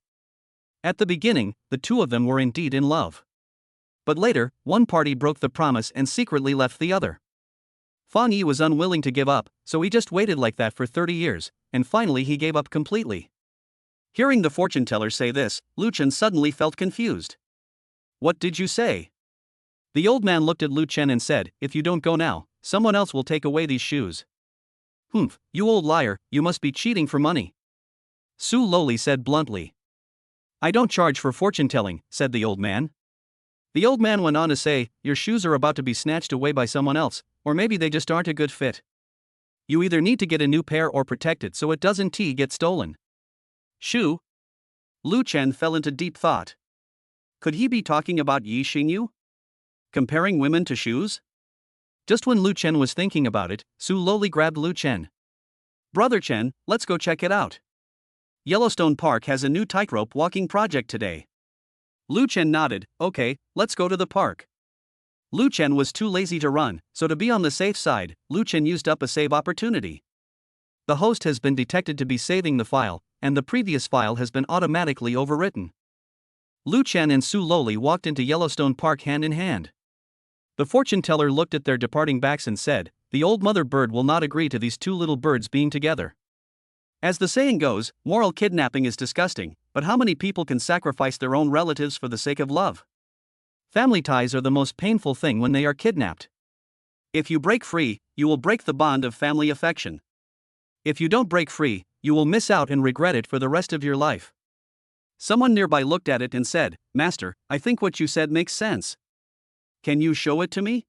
At the beginning, the two of them were indeed in love. But later, one party broke the promise and secretly left the other. Fang Yi was unwilling to give up, so he just waited like that for 30 years, and finally he gave up completely. Hearing the fortune teller say this, Lu Chen suddenly felt confused. What did you say? The old man looked at Lu Chen and said, If you don't go now, someone else will take away these shoes. Humph, you old liar, you must be cheating for money. Su Loli said bluntly. I don't charge for fortune telling, said the old man. The old man went on to say, Your shoes are about to be snatched away by someone else, or maybe they just aren't a good fit. You either need to get a new pair or protect it so it doesn't get stolen. Shoe? Lu Chen fell into deep thought. Could he be talking about Yi Xingyu? Comparing women to shoes? Just when Lu Chen was thinking about it, Su Loli grabbed Lu Chen. Brother Chen, let's go check it out. Yellowstone Park has a new tightrope walking project today. Lu Chen nodded, okay, let's go to the park. Lu Chen was too lazy to run, so to be on the safe side, Lu Chen used up a save opportunity. The host has been detected to be saving the file, and the previous file has been automatically overwritten. Lu Chen and Su Loli walked into Yellowstone Park hand in hand. The fortune teller looked at their departing backs and said, The old mother bird will not agree to these two little birds being together. As the saying goes, moral kidnapping is disgusting, but how many people can sacrifice their own relatives for the sake of love? Family ties are the most painful thing when they are kidnapped. If you break free, you will break the bond of family affection. If you don't break free, you will miss out and regret it for the rest of your life. Someone nearby looked at it and said, Master, I think what you said makes sense. Can you show it to me?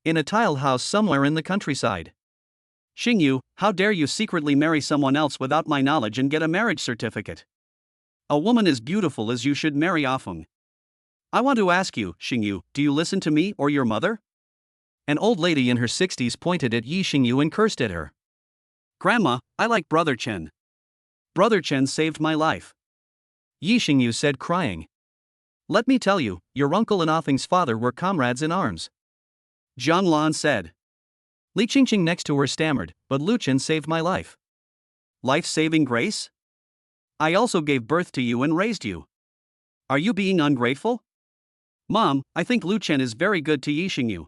In a tiled house somewhere in the countryside. Xingyu, how dare you secretly marry someone else without my knowledge and get a marriage certificate? A woman as beautiful as you should marry Afeng. I want to ask you, Xingyu, do you listen to me or your mother? An old lady in her 60s pointed at Yi Xingyu and cursed at her. Grandma, I like Brother Chen. Brother Chen saved my life. Yi Xingyu said, crying. Let me tell you, your uncle and Afeng's father were comrades in arms. Zhang Lan said. Li Qingqing next to her stammered, but Lu Chen saved my life. Life-saving grace? I also gave birth to you and raised you. Are you being ungrateful? Mom, I think Lu Chen is very good to Yi Xingyu.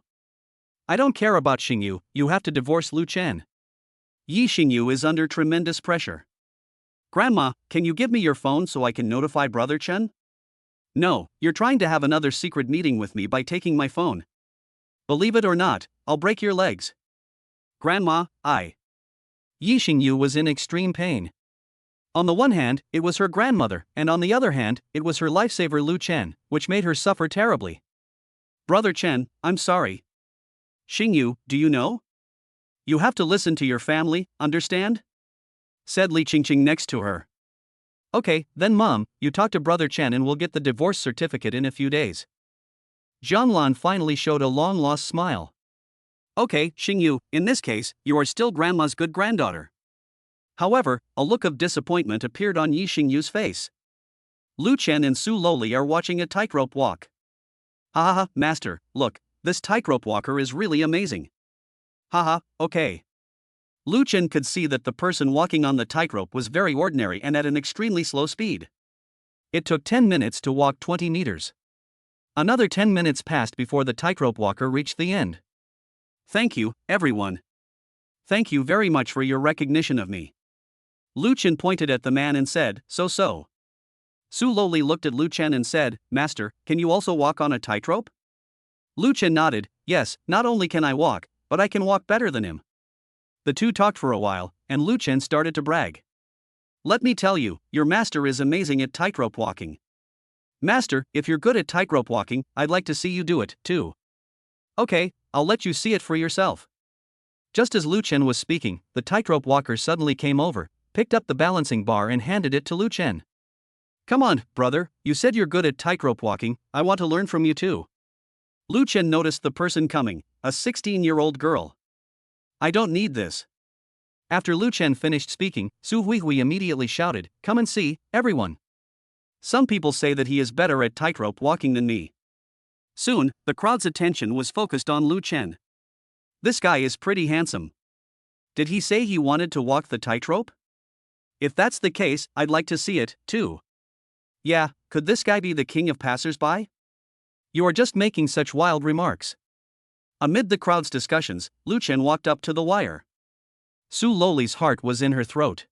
I don't care about Xingyu, you have to divorce Lu Chen. Yi Xingyu is under tremendous pressure. Grandma, can you give me your phone so I can notify Brother Chen? No, you're trying to have another secret meeting with me by taking my phone. Believe it or not, I'll break your legs. Grandma, Yi Xingyu was in extreme pain. On the one hand, it was her grandmother, and on the other hand, it was her lifesaver Lu Chen, which made her suffer terribly. Brother Chen, I'm sorry. Xingyu, do you know? You have to listen to your family, understand? Said Li Qingqing next to her. Okay, then Mom, you talk to Brother Chen and we'll get the divorce certificate in a few days. Zhang Lan finally showed a long-lost smile. Okay, Xingyu, in this case, you are still Grandma's good granddaughter. However, a look of disappointment appeared on Yi Xingyu's face. Lu Chen and Su Loli are watching a tightrope walk. Haha, Master, look, this tightrope walker is really amazing. Haha, okay. Lu Chen could see that the person walking on the tightrope was very ordinary and at an extremely slow speed. It took 10 minutes to walk 20 meters. Another 10 minutes passed before the tightrope walker reached the end. Thank you, everyone. Thank you very much for your recognition of me. Lu Chen pointed at the man and said, so. Su Loli looked at Lu Chen and said, Master, can you also walk on a tightrope? Lu Chen nodded, yes, not only can I walk, but I can walk better than him. The two talked for a while, and Lu Chen started to brag. Let me tell you, your master is amazing at tightrope walking. Master, if you're good at tightrope walking, I'd like to see you do it, too. Okay, I'll let you see it for yourself. Just as Lu Chen was speaking, the tightrope walker suddenly came over, picked up the balancing bar and handed it to Lu Chen. Come on, brother, you said you're good at tightrope walking, I want to learn from you too. Lu Chen noticed the person coming, a 16-year-old girl. I don't need this. After Lu Chen finished speaking, Su Huihui immediately shouted, come and see, everyone. Some people say that he is better at tightrope walking than me. Soon, the crowd's attention was focused on Lu Chen. This guy is pretty handsome. Did he say he wanted to walk the tightrope? If that's the case, I'd like to see it, too. Yeah, could this guy be the king of passersby? You are just making such wild remarks. Amid the crowd's discussions, Lu Chen walked up to the wire. Su Loli's heart was in her throat.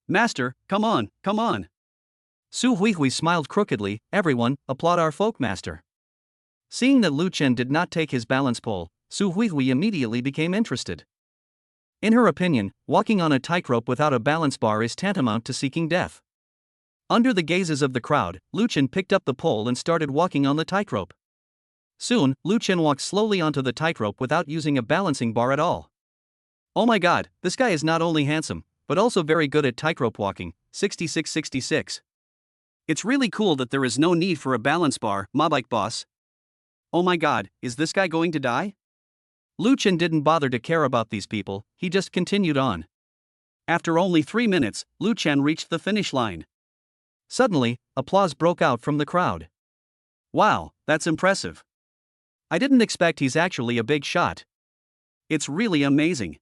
Master, come on. Su Huihui smiled crookedly, everyone, applaud our folk master. Seeing that Lu Chen did not take his balance pole, Su Huihui immediately became interested. In her opinion, walking on a tightrope without a balance bar is tantamount to seeking death. Under the gazes of the crowd, Lu Chen picked up the pole and started walking on the tightrope. Soon, Lu Chen walked slowly onto the tightrope without using a balancing bar at all. Oh my god, this guy is not only handsome, but also very good at tightrope walking, 6666. It's really cool that there is no need for a balance bar, Mobike boss. Oh my god, is this guy going to die? Lu Chen didn't bother to care about these people, he just continued on. After only 3 minutes, Lu Chen reached the finish line. Suddenly, applause broke out from the crowd. Wow, that's impressive. I didn't expect he's actually a big shot. It's really amazing.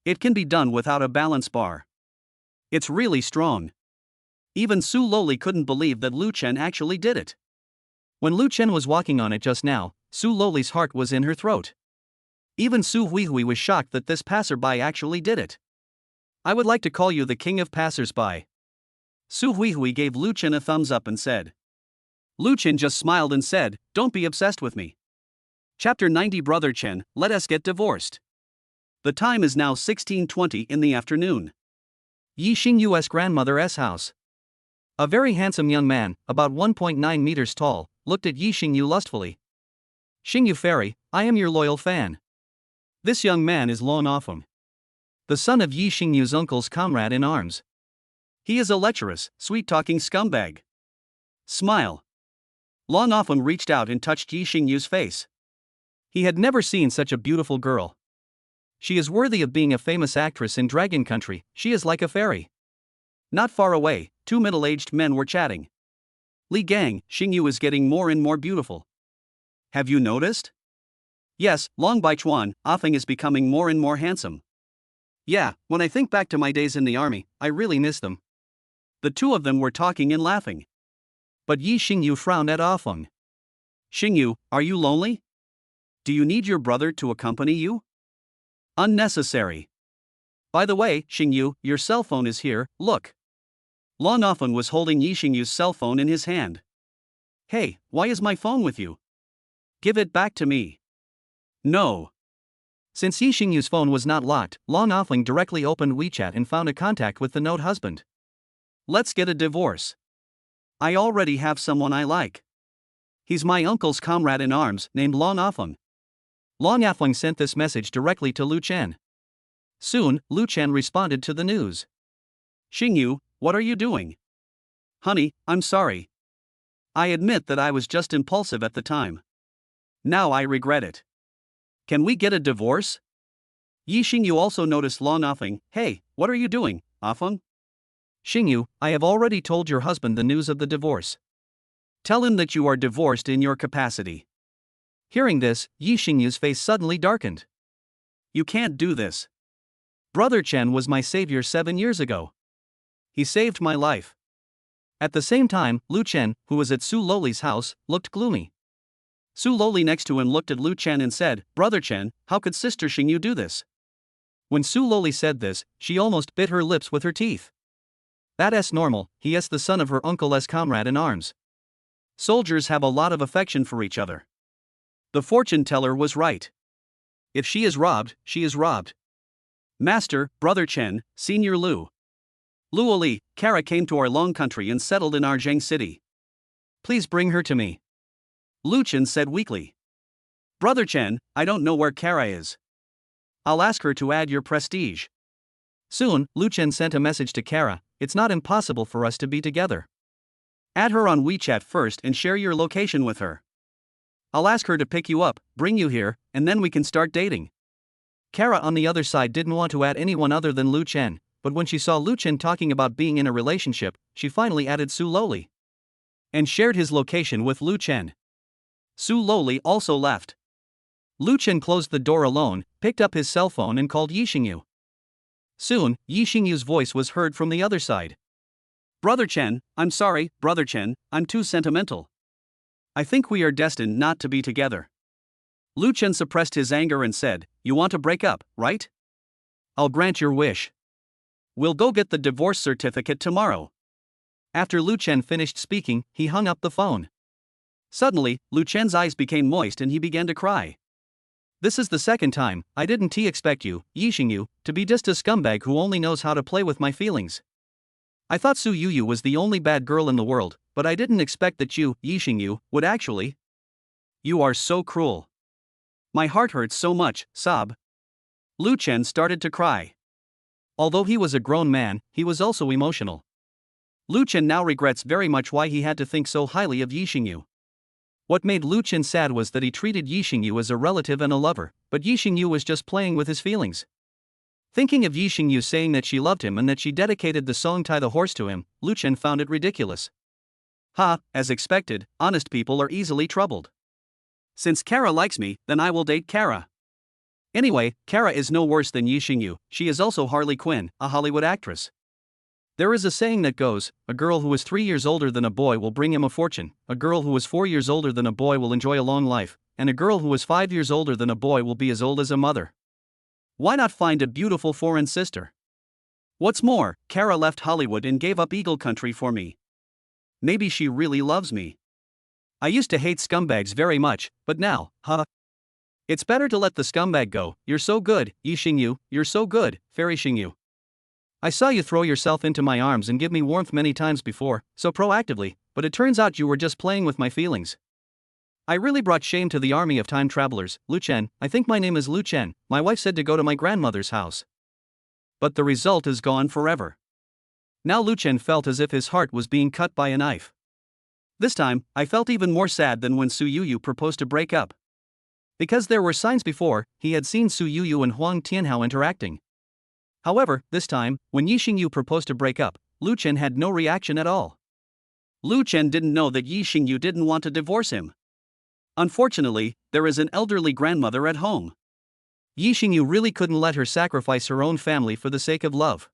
It can be done without a balance bar. It's really strong. Even Su Loli couldn't believe that Lu Chen actually did it. When Lu Chen was walking on it just now, Su Loli's heart was in her throat. Even Su Huihui was shocked that this passerby actually did it. I would like to call you the king of passersby. Su Huihui gave Lu Chen a thumbs up and said. Lu Chen just smiled and said, don't be obsessed with me. Chapter 90 Brother Chen, let us get divorced. The time is now 16:20 in the afternoon. Yi Xingyu's grandmother's house. A very handsome young man, about 1.9 meters tall, looked at Yi Xingyu lustfully. Xingyu Fairy, I am your loyal fan. This young man is Lon Offeng, the son of Yi Xingyu's uncle's comrade in arms. He is a lecherous, sweet-talking scumbag. Smile. Lon Offeng reached out and touched Yi Xingyu's face. He had never seen such a beautiful girl. She is worthy of being a famous actress in Dragon Country, she is like a fairy. Not far away, two middle-aged men were chatting. Li Gang, Xingyu is getting more and more beautiful. Have you noticed? Yes, Long Baichuan, Offeng is becoming more and more handsome. Yeah, when I think back to my days in the army, I really miss them. The two of them were talking and laughing. But Yi Xingyu frowned at Offeng. Xingyu, are you lonely? Do you need your brother to accompany you? Unnecessary. By the way, Xingyu, your cell phone is here, look. Lon Offeng was holding Yi Xingyu's cell phone in his hand. Hey, why is my phone with you? Give it back to me. No. Since Yi Xingyu's phone was not locked, Lon Offeng directly opened WeChat and found a contact with the note husband. Let's get a divorce. I already have someone I like. He's my uncle's comrade in arms, named Lon Offeng. Lon Offeng sent this message directly to Lu Chen. Soon, Lu Chen responded to the news. Xingyu, what are you doing? Honey, I'm sorry. I admit that I was just impulsive at the time. Now I regret it. Can we get a divorce? Yi Xingyu also noticed Lon Offeng. Hey, what are you doing, Offeng? Xingyu, I have already told your husband the news of the divorce. Tell him that you are divorced in your capacity. Hearing this, Yi Xingyu's face suddenly darkened. You can't do this. Brother Chen was my savior 7 years ago. He saved my life. At the same time, Lu Chen, who was at Su Loli's house, looked gloomy. Su Loli next to him looked at Lu Chen and said, Brother Chen, how could Sister Xingyu do this? When Su Loli said this, she almost bit her lips with her teeth. That's normal, he is the son of her uncle's comrade in arms. Soldiers have a lot of affection for each other. The fortune teller was right. If she is robbed, she is robbed. Master, Brother Chen, Senior Lu. Lu Oli, Kara came to our Long country and settled in Arjang City. Please bring her to me. Lu Chen said weakly. Brother Chen, I don't know where Kara is. I'll ask her to add your prestige. Soon, Lu Chen sent a message to Kara, it's not impossible for us to be together. Add her on WeChat first and share your location with her. I'll ask her to pick you up, bring you here, and then we can start dating. Kara on the other side didn't want to add anyone other than Lu Chen, but when she saw Lu Chen talking about being in a relationship, she finally added Su Loli. And shared his location with Lu Chen. Su Loli also left. Lu Chen closed the door alone, picked up his cell phone and called Yi Xingyu. Soon, Yi Xingyu's voice was heard from the other side. Brother Chen, I'm sorry, Brother Chen, I'm too sentimental. I think we are destined not to be together. Lu Chen suppressed his anger and said, You want to break up, right? I'll grant your wish. We'll go get the divorce certificate tomorrow. After Lu Chen finished speaking, he hung up the phone. Suddenly, Lu Chen's eyes became moist and he began to cry. This is the second time, I didn't expect you, Yi Xingyu, to be just a scumbag who only knows how to play with my feelings. I thought Su Yuyu was the only bad girl in the world, but I didn't expect that you, Yi Xingyu, would actually. You are so cruel. My heart hurts so much, sob. Lu Chen started to cry. Although he was a grown man, he was also emotional. Lu Chen now regrets very much why he had to think so highly of Yi Xingyu. What made Lu Chen sad was that he treated Yi Xingyu as a relative and a lover, but Yi Xingyu was just playing with his feelings. Thinking of Yi Xingyu saying that she loved him and that she dedicated the song Tie the Horse to him, Lu Chen found it ridiculous. As expected, honest people are easily troubled. Since Kara likes me, then I will date Kara. Anyway, Kara is no worse than Yi Xingyu, she is also Harley Quinn, a Hollywood actress. There is a saying that goes, a girl who is 3 years older than a boy will bring him a fortune, a girl who is 4 years older than a boy will enjoy a long life, and a girl who is 5 years older than a boy will be as old as a mother. Why not find a beautiful foreign sister? What's more, Kara left Hollywood and gave up Eagle Country for me. Maybe she really loves me. I used to hate scumbags very much, but now, it's better to let the scumbag go. You're so good, Yi Xingyu, you're so good, Fairy Xingyu. I saw you throw yourself into my arms and give me warmth many times before, so proactively, but it turns out you were just playing with my feelings. I really brought shame to the army of time travelers. Lu Chen, I think my name is Lu Chen. My wife said to go to my grandmother's house. But the result is gone forever. Now Lu Chen felt as if his heart was being cut by a knife. This time, I felt even more sad than when Su Yuyu proposed to break up. Because there were signs before, he had seen Su Yuyu and Huang Tianhao interacting. However, this time, when Yi Xingyu proposed to break up, Lu Chen had no reaction at all. Lu Chen didn't know that Yi Xingyu didn't want to divorce him. Unfortunately, there is an elderly grandmother at home. Yi Xingyu really couldn't let her sacrifice her own family for the sake of love.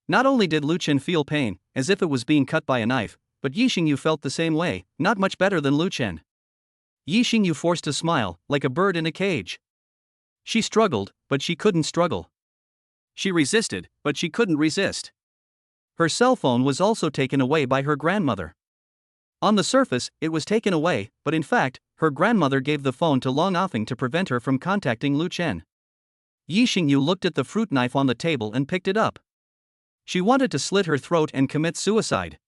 Not only did Lu Chen feel pain, as if it was being cut by a knife, but Yi Xingyu felt the same way, not much better than Lu Chen. Yi Xingyu forced a smile, like a bird in a cage. She struggled, but she couldn't struggle. She resisted, but she couldn't resist. Her cell phone was also taken away by her grandmother. On the surface, it was taken away, but in fact, her grandmother gave the phone to Long Afeng to prevent her from contacting Lu Chen. Yi Xingyu looked at the fruit knife on the table and picked it up. She wanted to slit her throat and commit suicide.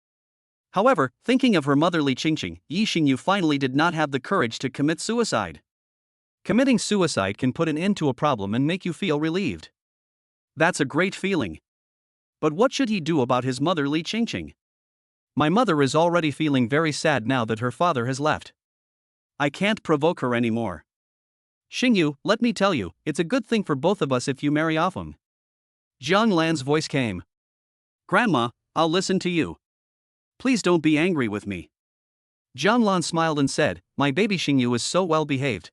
However, thinking of her mother Li Qingqing, Yi Xingyu finally did not have the courage to commit suicide. Committing suicide can put an end to a problem and make you feel relieved. That's a great feeling. But what should he do about his mother Li Qingqing? My mother is already feeling very sad now that her father has left. I can't provoke her anymore. Xingyu, let me tell you, it's a good thing for both of us if you marry Afeng. Jiang Lan's voice came. Grandma, I'll listen to you. Please don't be angry with me. Jiang Lan smiled and said, my baby Xingyu is so well behaved.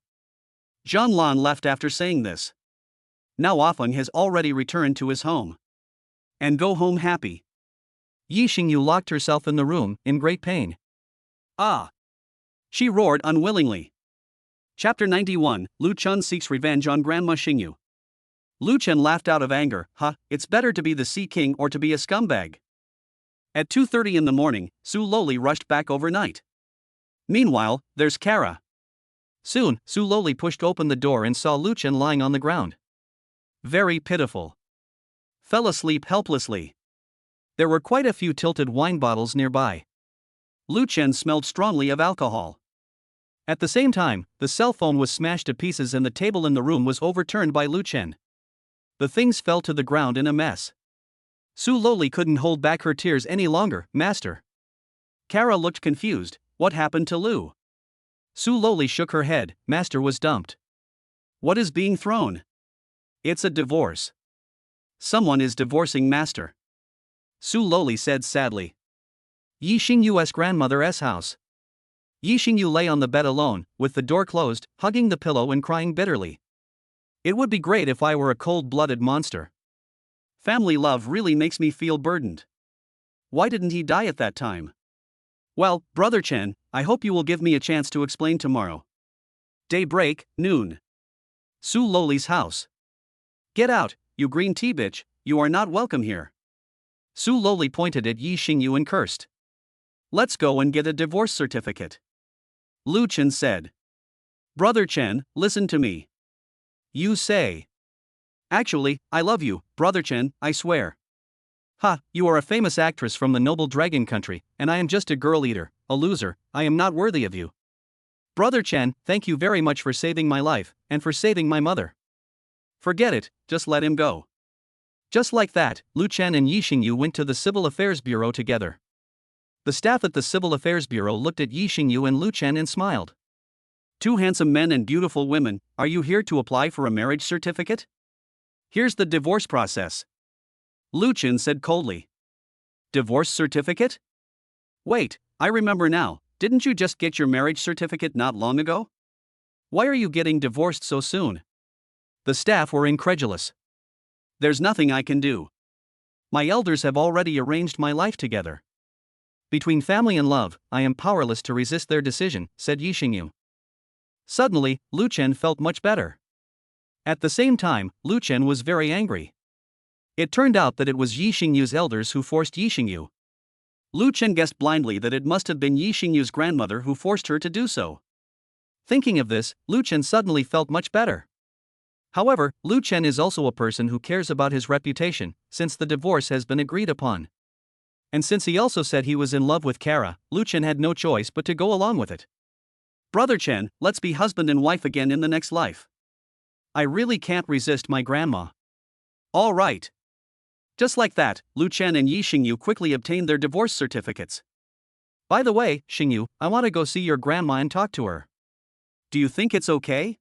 Jiang Lan left after saying this. Now Afeng has already returned to his home. And go home happy. Yi Xingyu locked herself in the room, in great pain. Ah! She roared unwillingly. Chapter 91, Lu Chen seeks revenge on Grandma Xingyu. Lu Chen laughed out of anger. It's better to be the Sea King or to be a scumbag. At 2:30 in the morning, Su Loli rushed back overnight. Meanwhile, there's Kara. Soon, Su Loli pushed open the door and saw Lu Chen lying on the ground. Very pitiful. Fell asleep helplessly. There were quite a few tilted wine bottles nearby. Lu Chen smelled strongly of alcohol. At the same time, the cell phone was smashed to pieces and the table in the room was overturned by Lu Chen. The things fell to the ground in a mess. Su Loli couldn't hold back her tears any longer. Master. Kara looked confused. What happened to Lu? Su Loli shook her head. Master was dumped. What is being thrown? It's a divorce. Someone is divorcing Master. Su Loli said sadly. Yi Xingyu's grandmother's house. Yi Xingyu lay on the bed alone, with the door closed, hugging the pillow and crying bitterly. It would be great if I were a cold-blooded monster. Family love really makes me feel burdened. Why didn't he die at that time? Well, Brother Chen, I hope you will give me a chance to explain tomorrow. Daybreak, noon. Su Loli's house. Get out, you green tea bitch, you are not welcome here. Su Loli pointed at Yi Xingyu and cursed. Let's go and get a divorce certificate. Lu Chen said. Brother Chen, listen to me. You say. Actually, I love you, Brother Chen, I swear. You are a famous actress from the noble dragon country, and I am just a girl eater, a loser. I am not worthy of you. Brother Chen, thank you very much for saving my life, and for saving my mother. Forget it, just let him go. Just like that, Lu Chen and Yi Xingyu went to the Civil Affairs Bureau together. The staff at the Civil Affairs Bureau looked at Yi Xingyu and Lu Chen and smiled. Two handsome men and beautiful women, are you here to apply for a marriage certificate? Here's the divorce process. Lu Chen said coldly. Divorce certificate? Wait, I remember now, didn't you just get your marriage certificate not long ago? Why are you getting divorced so soon? The staff were incredulous. There's nothing I can do. My elders have already arranged my life together. Between family and love, I am powerless to resist their decision, said Yi Xingyu. Suddenly, Lu Chen felt much better. At the same time, Lu Chen was very angry. It turned out that it was Yi Xingyu's elders who forced Yi Xingyu. Lu Chen guessed blindly that it must have been Yi Xingyu's grandmother who forced her to do so. Thinking of this, Lu Chen suddenly felt much better. However, Lu Chen is also a person who cares about his reputation, since the divorce has been agreed upon. And since he also said he was in love with Kara, Lu Chen had no choice but to go along with it. Brother Chen, let's be husband and wife again in the next life. I really can't resist my grandma. All right. Just like that, Lu Chen and Yi Xingyu quickly obtained their divorce certificates. By the way, Xingyu, I want to go see your grandma and talk to her. Do you think it's okay?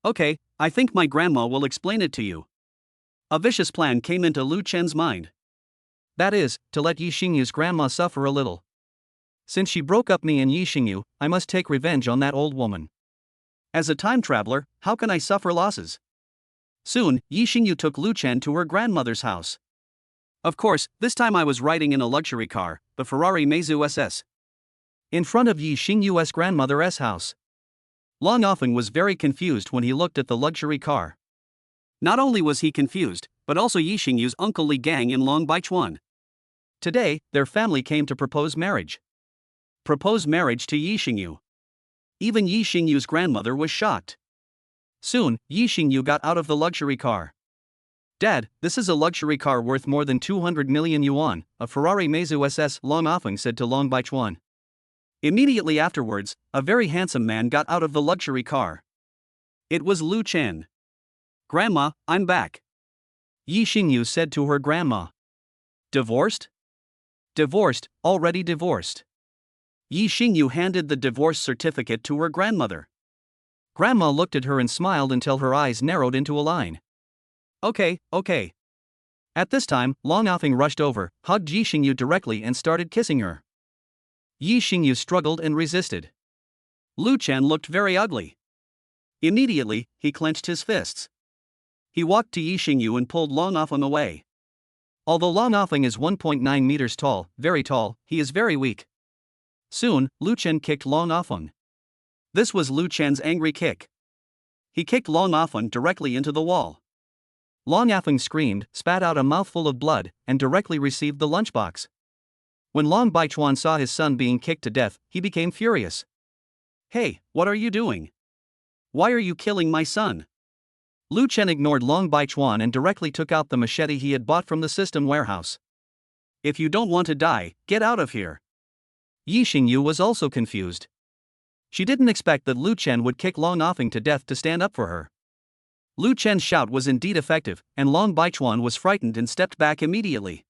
Okay, I think my grandma will explain it to you. A vicious plan came into Lu Chen's mind. That is, to let Yi Xingyu's grandma suffer a little. Since she broke up me and Yi Xingyu, I must take revenge on that old woman. As a time traveler, how can I suffer losses? Soon, Yi Xingyu took Lu Chen to her grandmother's house. Of course, this time I was riding in a luxury car, the Ferrari Meizu SS. In front of Yi Xingyu's grandmother's house. Long Ofeng was very confused when he looked at the luxury car. Not only was he confused, but also Yi Xingyu's uncle Li Gang in Long Baichuan. Today, their family came to propose marriage. Propose marriage to Yi Xingyu. Even Yi Xingyu's grandmother was shocked. Soon, Yi Xingyu got out of the luxury car. Dad, this is a luxury car worth more than 200 million yuan, a Ferrari Meizu SS, Long Ofeng said to Long Baichuan. Immediately afterwards, a very handsome man got out of the luxury car. It was Lu Chen. Grandma, I'm back. Yi Xingyu said to her grandma. Divorced? Divorced, already divorced. Yi Xingyu handed the divorce certificate to her grandmother. Grandma looked at her and smiled until her eyes narrowed into a line. Okay. At this time, Long Ofeng rushed over, hugged Yi Xingyu directly and started kissing her. Yi Xingyu struggled and resisted. Lu Chen looked very ugly. Immediately, he clenched his fists. He walked to Yi Xingyu and pulled Long Ofeng away. Although Long Ofeng is 1.9 meters tall, very tall, he is very weak. Soon, Lu Chen kicked Long Ofeng. This was Lu Chen's angry kick. He kicked Long Ofeng directly into the wall. Long Ofeng screamed, spat out a mouthful of blood, and directly received the lunchbox. When Long Baichuan saw his son being kicked to death, he became furious. Hey, what are you doing? Why are you killing my son? Lu Chen ignored Long Baichuan and directly took out the machete he had bought from the system warehouse. If you don't want to die, get out of here. Yi Xingyu was also confused. She didn't expect that Lu Chen would kick Long Ofeng to death to stand up for her. Lu Chen's shout was indeed effective, and Long Baichuan was frightened and stepped back immediately.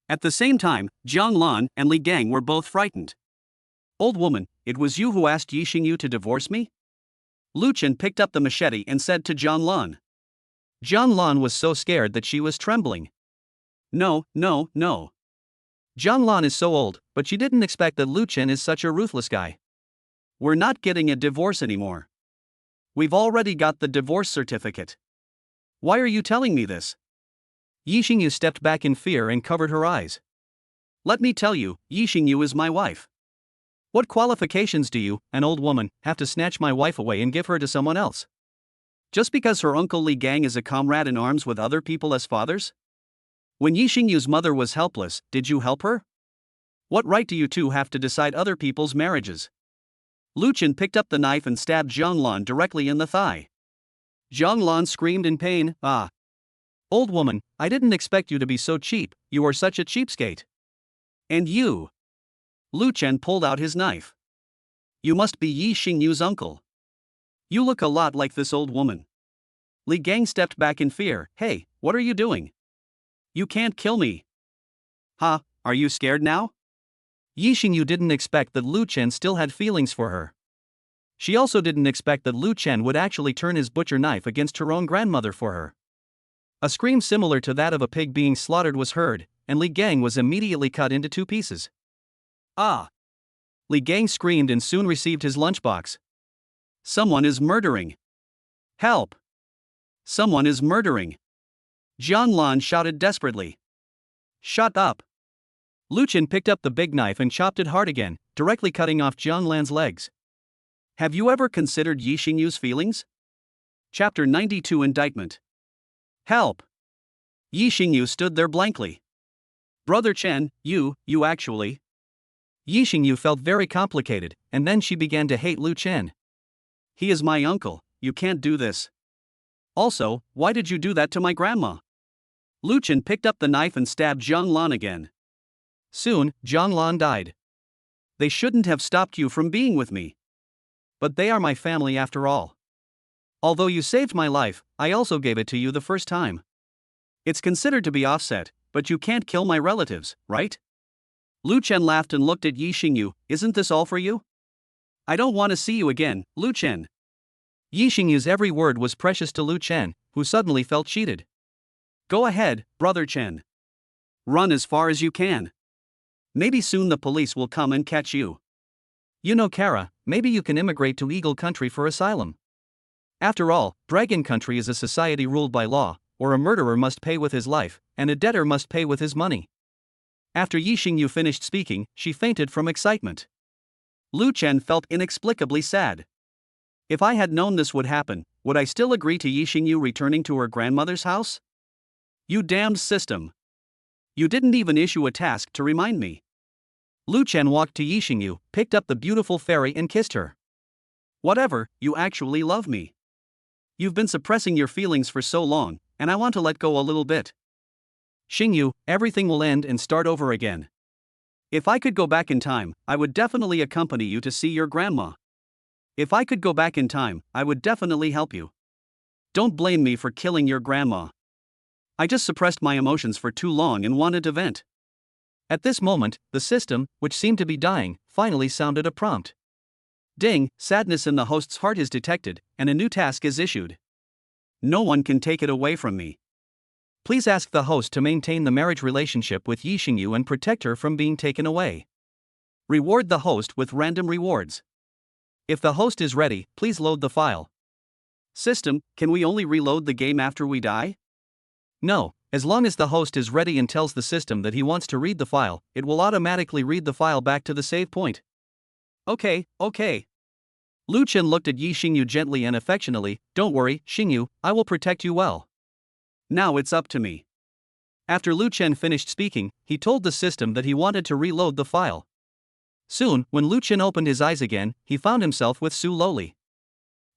At the same time, Jiang Lan and Li Gang were both frightened. Old woman, it was you who asked Yi Xingyu to divorce me? Lu Chen picked up the machete and said to Jiang Lan. Jiang Lan was so scared that she was trembling. No. Jiang Lan is so old, but she didn't expect that Lu Chen is such a ruthless guy. We're not getting a divorce anymore. We've already got the divorce certificate. Why are you telling me this? Yi Xingyu stepped back in fear and covered her eyes. Let me tell you, Yi Xingyu is my wife. What qualifications do you, an old woman, have to snatch my wife away and give her to someone else? Just because her uncle Li Gang is a comrade in arms with other people as fathers? When Yi Xingyu's mother was helpless, did you help her? What right do you two have to decide other people's marriages? Lu Chen picked up the knife and stabbed Jiang Lan directly in the thigh. Jiang Lan screamed in pain, "Ah! Old woman, I didn't expect you to be so cheap, you are such a cheapskate." And you? Lu Chen pulled out his knife. You must be Yi Xingyu's uncle. You look a lot like this old woman. Li Gang stepped back in fear. Hey, what are you doing? You can't kill me. Ha, are you scared now? Yi Xingyu didn't expect that Lu Chen still had feelings for her. She also didn't expect that Lu Chen would actually turn his butcher knife against her own grandmother for her. A scream similar to that of a pig being slaughtered was heard, and Li Gang was immediately cut into 2 pieces. Ah! Li Gang screamed and soon received his lunchbox. Someone is murdering. Help! Someone is murdering. Jiang Lan shouted desperately. Shut up! Lu Chen picked up the big knife and chopped it hard again, directly cutting off Jiang Lan's legs. Have you ever considered Yi Xingyu's feelings? Chapter 92 Indictment. Help! Yi Xingyu stood there blankly. Brother Chen, you actually... Yi Xingyu felt very complicated, and then she began to hate Lu Chen. He is my uncle, you can't do this. Also, why did you do that to my grandma? Lu Chen picked up the knife and stabbed Jiang Lan again. Soon, Jiang Lan died. They shouldn't have stopped you from being with me. but they are my family after all. Although you saved my life, I also gave it to you the first time. It's considered to be offset, but you can't kill my relatives, right? Lu Chen laughed and looked at Yi Xingyu. Isn't this all for you? I don't want to see you again, Lu Chen. Yi Xingyu's every word was precious to Lu Chen, who suddenly felt cheated. Go ahead, brother Chen. Run as far as you can. Maybe soon the police will come and catch you. You know, Kara, maybe you can immigrate to Eagle Country for asylum. After all, Dragon Country is a society ruled by law, or a murderer must pay with his life, and a debtor must pay with his money. After Yi Xingyu finished speaking, she fainted from excitement. Lu Chen felt inexplicably sad. If I had known this would happen, would I still agree to Yi Xingyu returning to her grandmother's house? You damned system. You didn't even issue a task to remind me. Lu Chen walked to Yi Xingyu, picked up the beautiful fairy and kissed her. Whatever, you actually love me. You've been suppressing your feelings for so long, and I want to let go a little bit. Xingyu, everything will end and start over again. If I could go back in time, I would definitely accompany you to see your grandma. If I could go back in time, I would definitely help you. Don't blame me for killing your grandma. I just suppressed my emotions for too long and wanted to vent. At this moment, the system, which seemed to be dying, finally sounded a prompt. Ding, sadness in the host's heart is detected, and a new task is issued. No one can take it away from me. Please ask the host to maintain the marriage relationship with Yi Xingyu and protect her from being taken away. Reward the host with random rewards. If the host is ready, please load the file. System, can we only reload the game after we die? No, as long as the host is ready and tells the system that he wants to read the file, it will automatically read the file back to the save point. Okay. Lu Chen looked at Yi Xingyu gently and affectionately. Don't worry, Xingyu, I will protect you well. Now it's up to me. After Lu Chen finished speaking, he told the system that he wanted to reload the file. Soon, when Lu Chen opened his eyes again, he found himself with Su Loli.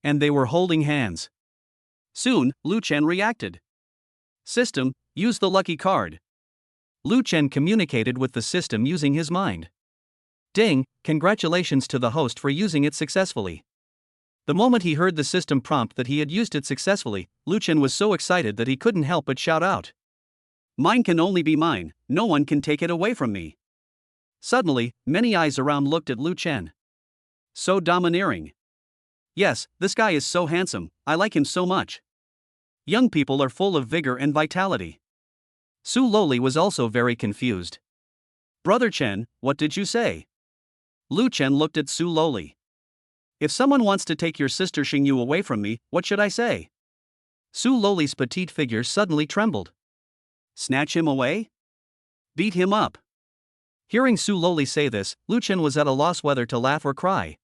And they were holding hands. Soon, Lu Chen reacted. System, use the lucky card. Lu Chen communicated with the system using his mind. Ding, congratulations to the host for using it successfully. The moment he heard the system prompt that he had used it successfully, Lu Chen was so excited that he couldn't help but shout out. Mine can only be mine, no one can take it away from me. Suddenly, many eyes around looked at Lu Chen. So domineering. Yes, this guy is so handsome, I like him so much. Young people are full of vigor and vitality. Su Loli was also very confused. Brother Chen, what did you say? Lu Chen looked at Su Loli. If someone wants to take your sister Xingyu away from me, what should I say? Su Loli's petite figure suddenly trembled. Snatch him away? Beat him up. Hearing Su Loli say this, Lu Chen was at a loss whether to laugh or cry.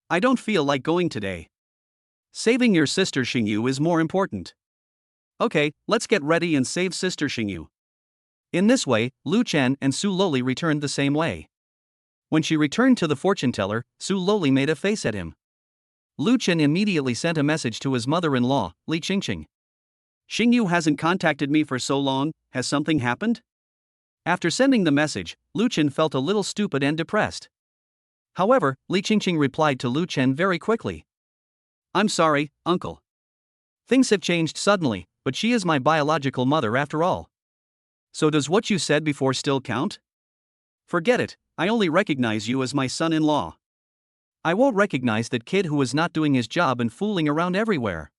I don't feel like going today. Saving your sister Xingyu is more important. Okay, let's get ready and save sister Xingyu. In this way, Lu Chen and Su Loli returned the same way. When she returned to the fortune teller, Su Loli made a face at him. Lu Chen immediately sent a message to his mother-in-law, Li Qingqing. Xingyu hasn't contacted me for so long, has something happened? After sending the message, Lu Chen felt a little stupid and depressed. However, Li Qingqing replied to Lu Chen very quickly. I'm sorry, uncle. Things have changed suddenly, but she is my biological mother after all. So does what you said before still count? Forget it, I only recognize you as my son-in-law. I won't recognize that kid who is not doing his job and fooling around everywhere.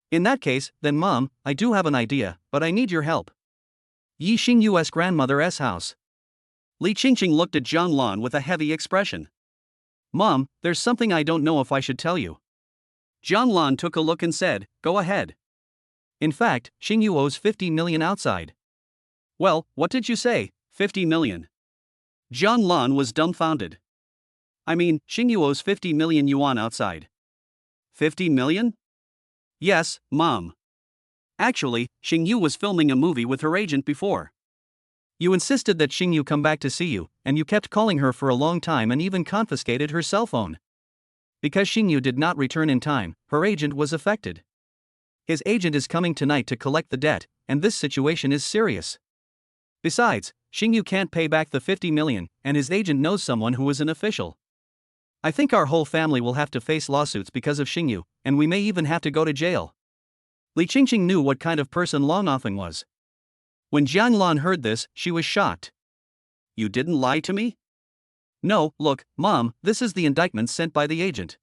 In that case, then Mom, I do have an idea, but I need your help. Yi Xingyu's grandmother's house. Li Qingqing looked at Zhang Lan with a heavy expression. Mom, there's something I don't know if I should tell you. Zhang Lan took a look and said, go ahead. In fact, Xingyu owes 50 million outside. Well, what did you say, 50 million? Zhang Lan was dumbfounded. I mean, Xingyu owes 50 million yuan outside. 50 million? Yes, Mom. Actually, Xingyu was filming a movie with her agent before. You insisted that Xingyu come back to see you, and you kept calling her for a long time and even confiscated her cell phone. Because Xingyu did not return in time, her agent was affected. His agent is coming tonight to collect the debt, and this situation is serious. Besides, Xingyu can't pay back the 50 million, and his agent knows someone who is an official. I think our whole family will have to face lawsuits because of Xingyu, and we may even have to go to jail. Li Qingqing knew what kind of person Long Ofeng was. When Jianlan heard this, she was shocked. You didn't lie to me? No, look, Mom, this is the indictment sent by the agent.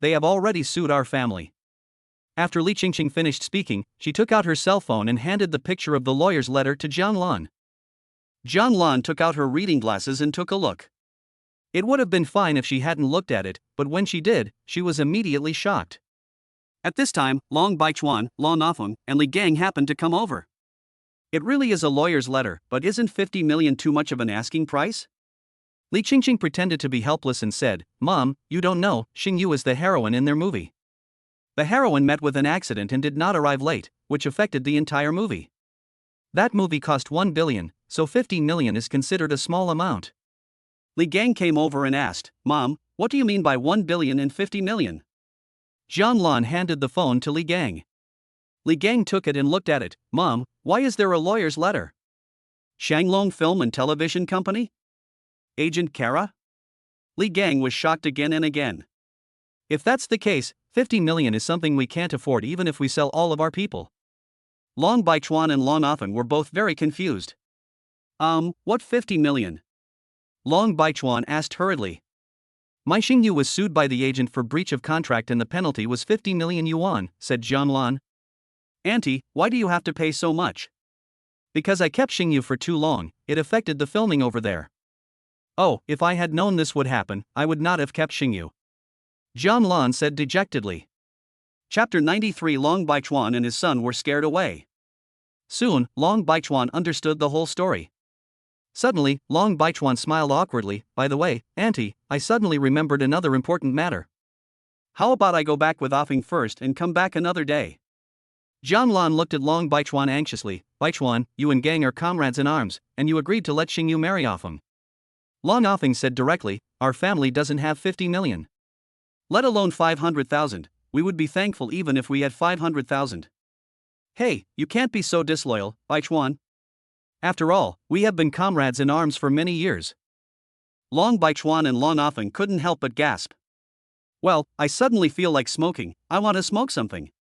They have already sued our family. After Li Qingqing finished speaking, she took out her cell phone and handed the picture of the lawyer's letter to Jianlan. Jianlan took out her reading glasses and took a look. It would have been fine if she hadn't looked at it, but when she did, she was immediately shocked. At this time, Long Baichuan, Long Ofeng, and Li Gang happened to come over. It really is a lawyer's letter, but isn't 50 million too much of an asking price? Li Qingqing pretended to be helpless and said, Mom, you don't know, Xingyu is the heroine in their movie. The heroine met with an accident and did not arrive late, which affected the entire movie. That movie cost 1 billion, so 15 million is considered a small amount. Li Gang came over and asked, Mom, what do you mean by 1 billion and 50 million? Jianlan handed the phone to Li Gang. Li Gang took it and looked at it. Mom, why is there a lawyer's letter? Shanglong Film and Television Company? Agent Kara? Li Gang was shocked again and again. If that's the case, 50 million is something we can't afford even if we sell all of our people. Long Baichuan and Long Ofeng were both very confused. What 50 million? Long Baichuan asked hurriedly. My Xingyu was sued by the agent for breach of contract and the penalty was 50 million yuan, said Jianlan. Auntie, why do you have to pay so much? Because I kept Xingyu for too long, it affected the filming over there. Oh, if I had known this would happen, I would not have kept Xingyu. Jianlan said dejectedly. Chapter 93. Long Baichuan and his son were scared away. Soon, Long Baichuan understood the whole story. Suddenly, Long Baichuan smiled awkwardly. By the way, Auntie, I suddenly remembered another important matter. How about I go back with Ofeng first and come back another day? Jianlan looked at Long Baichuan anxiously. Baichuan, you and Gang are comrades in arms, and you agreed to let Xingyu marry Ofeng. Long Ofeng said directly, our family doesn't have 50 million. Let alone 500,000, we would be thankful even if we had 500,000. Hey, you can't be so disloyal, Baichuan. After all, we have been comrades in arms for many years. Long Baichuan and Long Ofeng couldn't help but gasp. Well, I suddenly feel like smoking, I want to smoke something.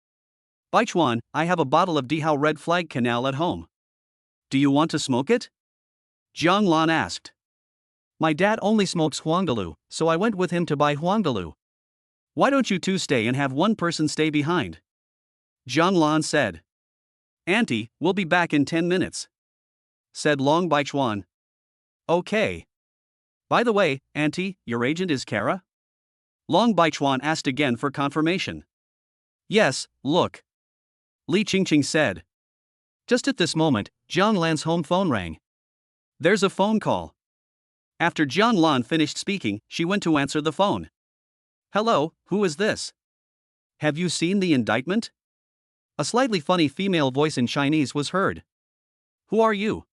Baichuan, I have a bottle of Dihao Red Flag Canal at home. Do you want to smoke it? Jianglan asked. My dad only smokes Huangalu, so I went with him to buy Huangalu. Why don't you two stay and have one person stay behind? Jianglan said. Auntie, we'll be back in 10 minutes. Said Long Baichuan. Okay. By the way, Auntie, your agent is Kara? Long Baichuan asked again for confirmation. Yes, look. Li Qingqing said. Just at this moment, Jianglan's home phone rang. There's a phone call. After Jianglan finished speaking, she went to answer the phone. Hello, who is this? Have you seen the indictment? A slightly funny female voice in Chinese was heard. Who are you?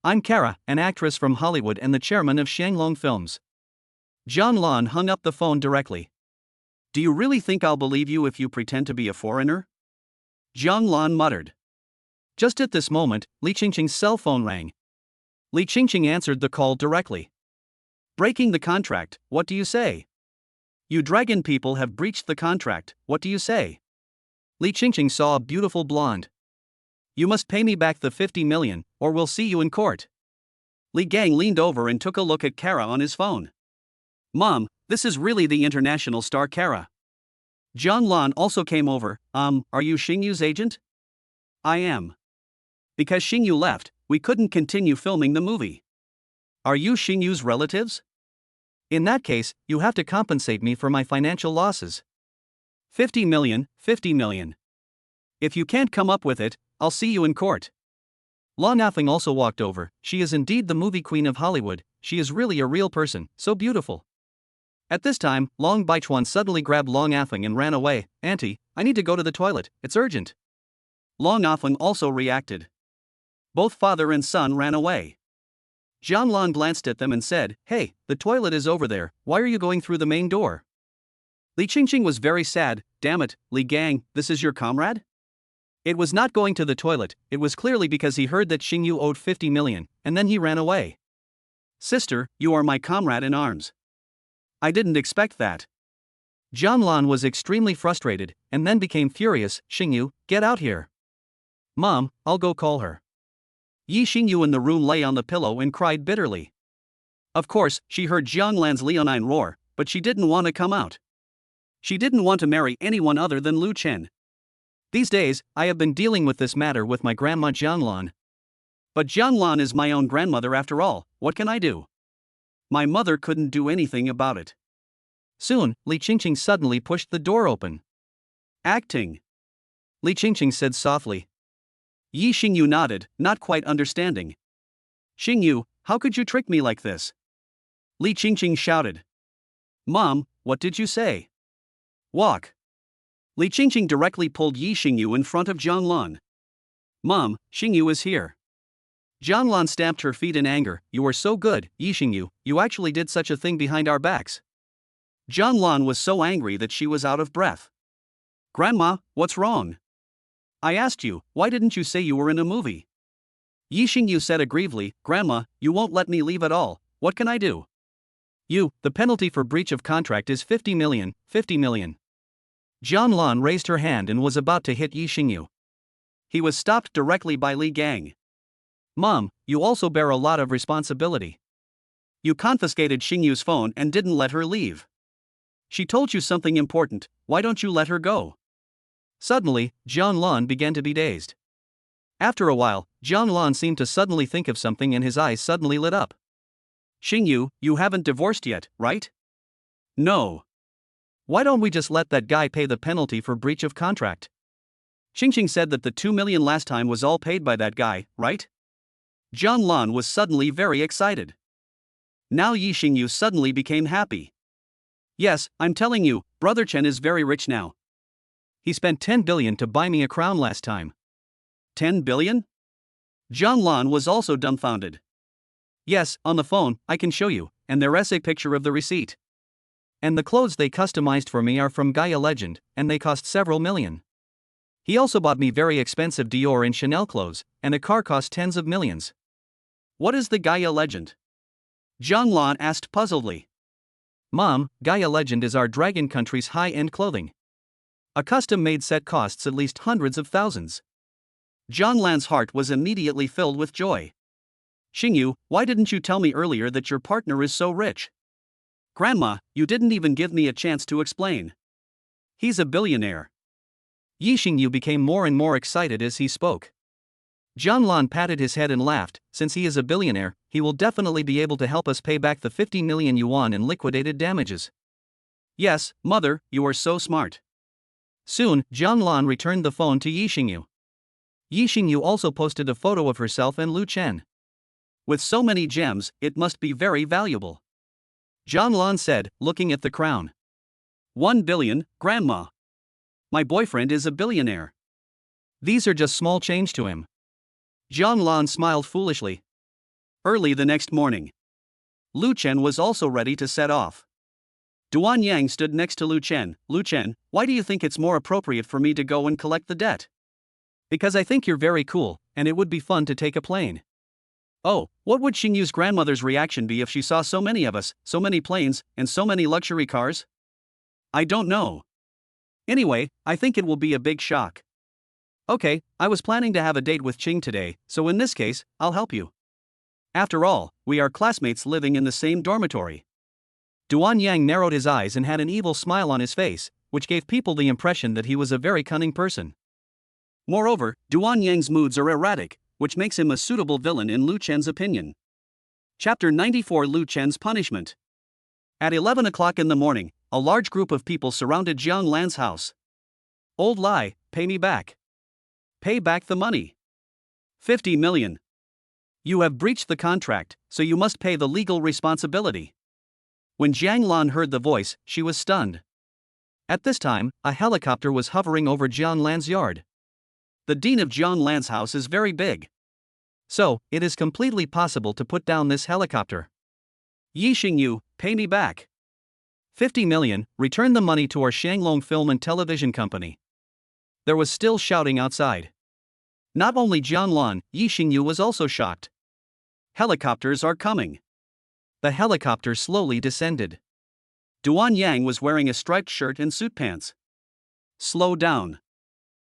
I'm Kara, an actress from Hollywood and the chairman of Shanglong Films. Jianlan hung up the phone directly. Do you really think I'll believe you if you pretend to be a foreigner? Jianglan muttered. Just at this moment, Li Qingqing's cell phone rang. Li Qingqing answered the call directly. Breaking the contract, what do you say? You dragon people have breached the contract, what do you say? Li Qingqing saw a beautiful blonde. You must pay me back the 50 million, or we'll see you in court. Li Gang leaned over and took a look at Kara on his phone. Mom, this is really the international star Kara. Jianglan also came over. Are you Xingyu's agent? I am. Because Xingyu left, we couldn't continue filming the movie. Are you Xingyu's relatives? In that case, you have to compensate me for my financial losses. 50 million, 50 million. If you can't come up with it, I'll see you in court. Long Ofeng also walked over. She is indeed the movie queen of Hollywood, she is really a real person, so beautiful. At this time, Long Baichuan suddenly grabbed Long Ofeng and ran away. Auntie, I need to go to the toilet, it's urgent. Long Ofeng also reacted. Both father and son ran away. Jianlan glanced at them and said, Hey, the toilet is over there, why are you going through the main door? Li Qingqing was very sad. Damn it, Li Gang, this is your comrade? It was not going to the toilet, it was clearly because he heard that Xingyu owed 50 million, and then he ran away. Sister, you are my comrade in arms. I didn't expect that. Jianlan was extremely frustrated, and then became furious. Xingyu, get out here. Mom, I'll go call her. Yi Xingyu in the room lay on the pillow and cried bitterly. Of course, she heard Jianglan's leonine roar, but she didn't want to come out. She didn't want to marry anyone other than Lu Chen. These days, I have been dealing with this matter with my grandma Jianglan. But Jianglan is my own grandmother after all, what can I do? My mother couldn't do anything about it. Soon, Li Qingqing suddenly pushed the door open. Acting. Li Qingqing said softly. Yi Xingyu nodded, not quite understanding. Xingyu, how could you trick me like this? Li Qingqing shouted. Mom, what did you say? Walk. Li Qingqing directly pulled Yi Xingyu in front of Jianglan. Mom, Xingyu is here. Jianglan stamped her feet in anger. You are so good, Yi Xingyu, you actually did such a thing behind our backs. Jianglan was so angry that she was out of breath. Grandma, what's wrong? I asked you, why didn't you say you were in a movie? Yi Xingyu said aggrievedly, Grandma, you won't let me leave at all, what can I do? The penalty for breach of contract is 50 million, 50 million. Jianlan raised her hand and was about to hit Yi Xingyu. He was stopped directly by Li Gang. Mom, you also bear a lot of responsibility. You confiscated Xingyu's phone and didn't let her leave. She told you something important, why don't you let her go? Suddenly, Jianlan began to be dazed. After a while, Jianlan seemed to suddenly think of something and his eyes suddenly lit up. Xingyu, you haven't divorced yet, right? No. Why don't we just let that guy pay the penalty for breach of contract? Qingqing said that the 2 million last time was all paid by that guy, right? Jianlan was suddenly very excited. Now Yi Xingyu suddenly became happy. Yes, I'm telling you, Brother Chen is very rich now. He spent 10 billion to buy me a crown last time. 10 billion? Jianlan was also dumbfounded. Yes, on the phone, I can show you, and there's a picture of the receipt. And the clothes they customized for me are from Gaia Legend, and they cost several million. He also bought me very expensive Dior and Chanel clothes, and a car cost tens of millions. What is the Gaia Legend? Jianlan asked puzzledly. Mom, Gaia Legend is our dragon country's high-end clothing. A custom-made set costs at least hundreds of thousands. Jianlan's heart was immediately filled with joy. Xingyu, why didn't you tell me earlier that your partner is so rich? Grandma, you didn't even give me a chance to explain. He's a billionaire. Yi Xingyu became more and more excited as he spoke. Jianlan patted his head and laughed. Since he is a billionaire, he will definitely be able to help us pay back the 50 million yuan in liquidated damages. Yes, mother, you are so smart. Soon, Jianlan returned the phone to Yi Xingyu. Yi Xingyu also posted a photo of herself and Lu Chen. With so many gems, it must be very valuable. Jianlan said, looking at the crown. 1 billion, Grandma. My boyfriend is a billionaire. These are just small change to him. Jianlan smiled foolishly. Early the next morning, Lu Chen was also ready to set off. Duan Yang stood next to Lu Chen. Lu Chen, why do you think it's more appropriate for me to go and collect the debt? Because I think you're very cool, and it would be fun to take a plane. Oh, what would Xingyu's grandmother's reaction be if she saw so many of us, so many planes, and so many luxury cars? I don't know. Anyway, I think it will be a big shock. Okay, I was planning to have a date with Qing today, so in this case, I'll help you. After all, we are classmates living in the same dormitory. Duan Yang narrowed his eyes and had an evil smile on his face, which gave people the impression that he was a very cunning person. Moreover, Duan Yang's moods are erratic, which makes him a suitable villain in Lu Chen's opinion. Chapter 94 Lu Chen's Punishment. At 11 o'clock in the morning, a large group of people surrounded Jiang Lan's house. Old lie, pay me back. Pay back the money. 50 million. You have breached the contract, so you must pay the legal responsibility. When Jiang Lan heard the voice, she was stunned. At this time, a helicopter was hovering over Jiang Lan's yard. The dean of Jiang Lan's house is very big. So, it is completely possible to put down this helicopter. Yi Xingyu, pay me back. 50 million, return the money to our Shanglong Film and Television Company. There was still shouting outside. Not only Jiang Lan, Yi Xingyu was also shocked. Helicopters are coming. The helicopter slowly descended. Duan Yang was wearing a striped shirt and suit pants. Slow down.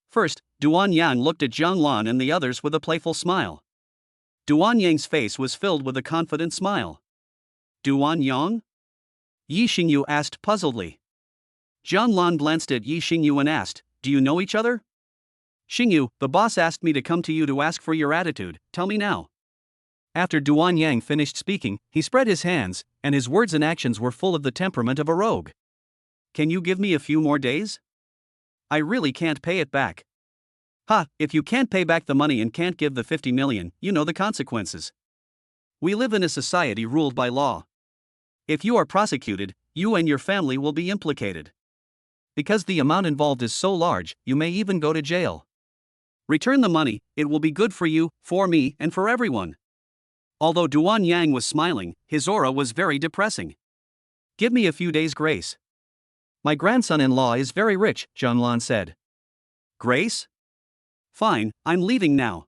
First, Duan Yang looked at Jiang Lan and the others with a playful smile. Duan Yang's face was filled with a confident smile. Duan Yang? Yi Xingyu asked puzzledly. Jiang Lan glanced at Yi Xingyu and asked, do you know each other? Xingyu, the boss asked me to come to you to ask for your attitude, tell me now. After Duan Yang finished speaking, he spread his hands, and his words and actions were full of the temperament of a rogue. Can you give me a few more days? I really can't pay it back. Ha, if you can't pay back the money and can't give the 50 million, you know the consequences. We live in a society ruled by law. If you are prosecuted, you and your family will be implicated. Because the amount involved is so large, you may even go to jail. Return the money, it will be good for you, for me, and for everyone. Although Duan Yang was smiling, his aura was very depressing. Give me a few days' grace. My grandson-in-law is very rich, Jiang Lan said. Grace? Fine, I'm leaving now.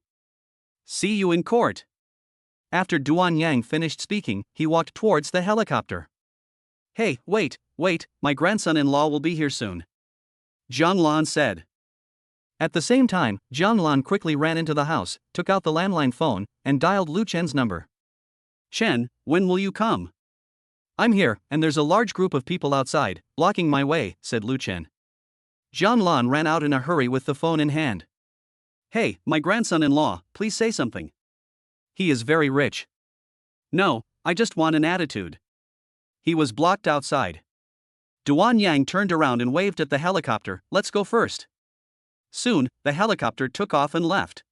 See you in court. After Duan Yang finished speaking, he walked towards the helicopter. Hey, wait, my grandson-in-law will be here soon. Jiang Lan said. At the same time, Jiang Lan quickly ran into the house, took out the landline phone, and dialed Lu Chen's number. Chen, when will you come? I'm here, and there's a large group of people outside, blocking my way, said Lu Chen. Jiang Lan ran out in a hurry with the phone in hand. Hey, my grandson-in-law, please say something. He is very rich. No, I just want an attitude. He was blocked outside. Duan Yang turned around and waved at the helicopter, let's go first. Soon, the helicopter took off and left.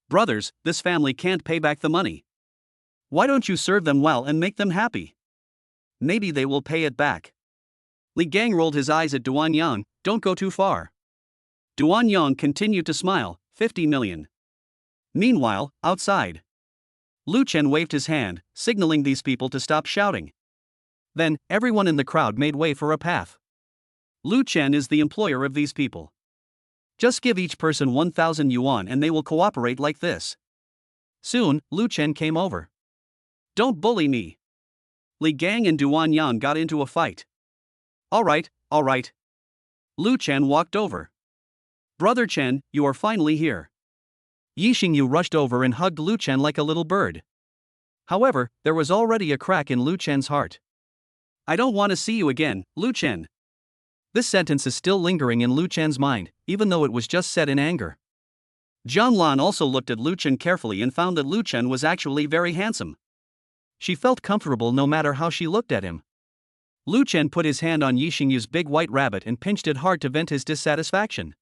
Brothers, this family can't pay back the money. Why don't you serve them well and make them happy? Maybe they will pay it back. Li Gang rolled his eyes at Duan Yang, don't go too far. Duan Yang continued to smile, 50 million. Meanwhile, outside. Lu Chen waved his hand, signaling these people to stop shouting. Then, everyone in the crowd made way for a path. Lu Chen is the employer of these people. Just give each person 1,000 yuan and they will cooperate like this. Soon, Lu Chen came over. Don't bully me. Li Gang and Duan Yang got into a fight. All right. Lu Chen walked over. Brother Chen, you are finally here. Yi Xingyu rushed over and hugged Lu Chen like a little bird. However, there was already a crack in Lu Chen's heart. I don't want to see you again, Lu Chen. This sentence is still lingering in Lu Chen's mind, even though it was just said in anger. Jiang Lan also looked at Lu Chen carefully and found that Lu Chen was actually very handsome. She felt comfortable no matter how she looked at him. Lu Chen put his hand on Yi Xingyu's big white rabbit and pinched it hard to vent his dissatisfaction.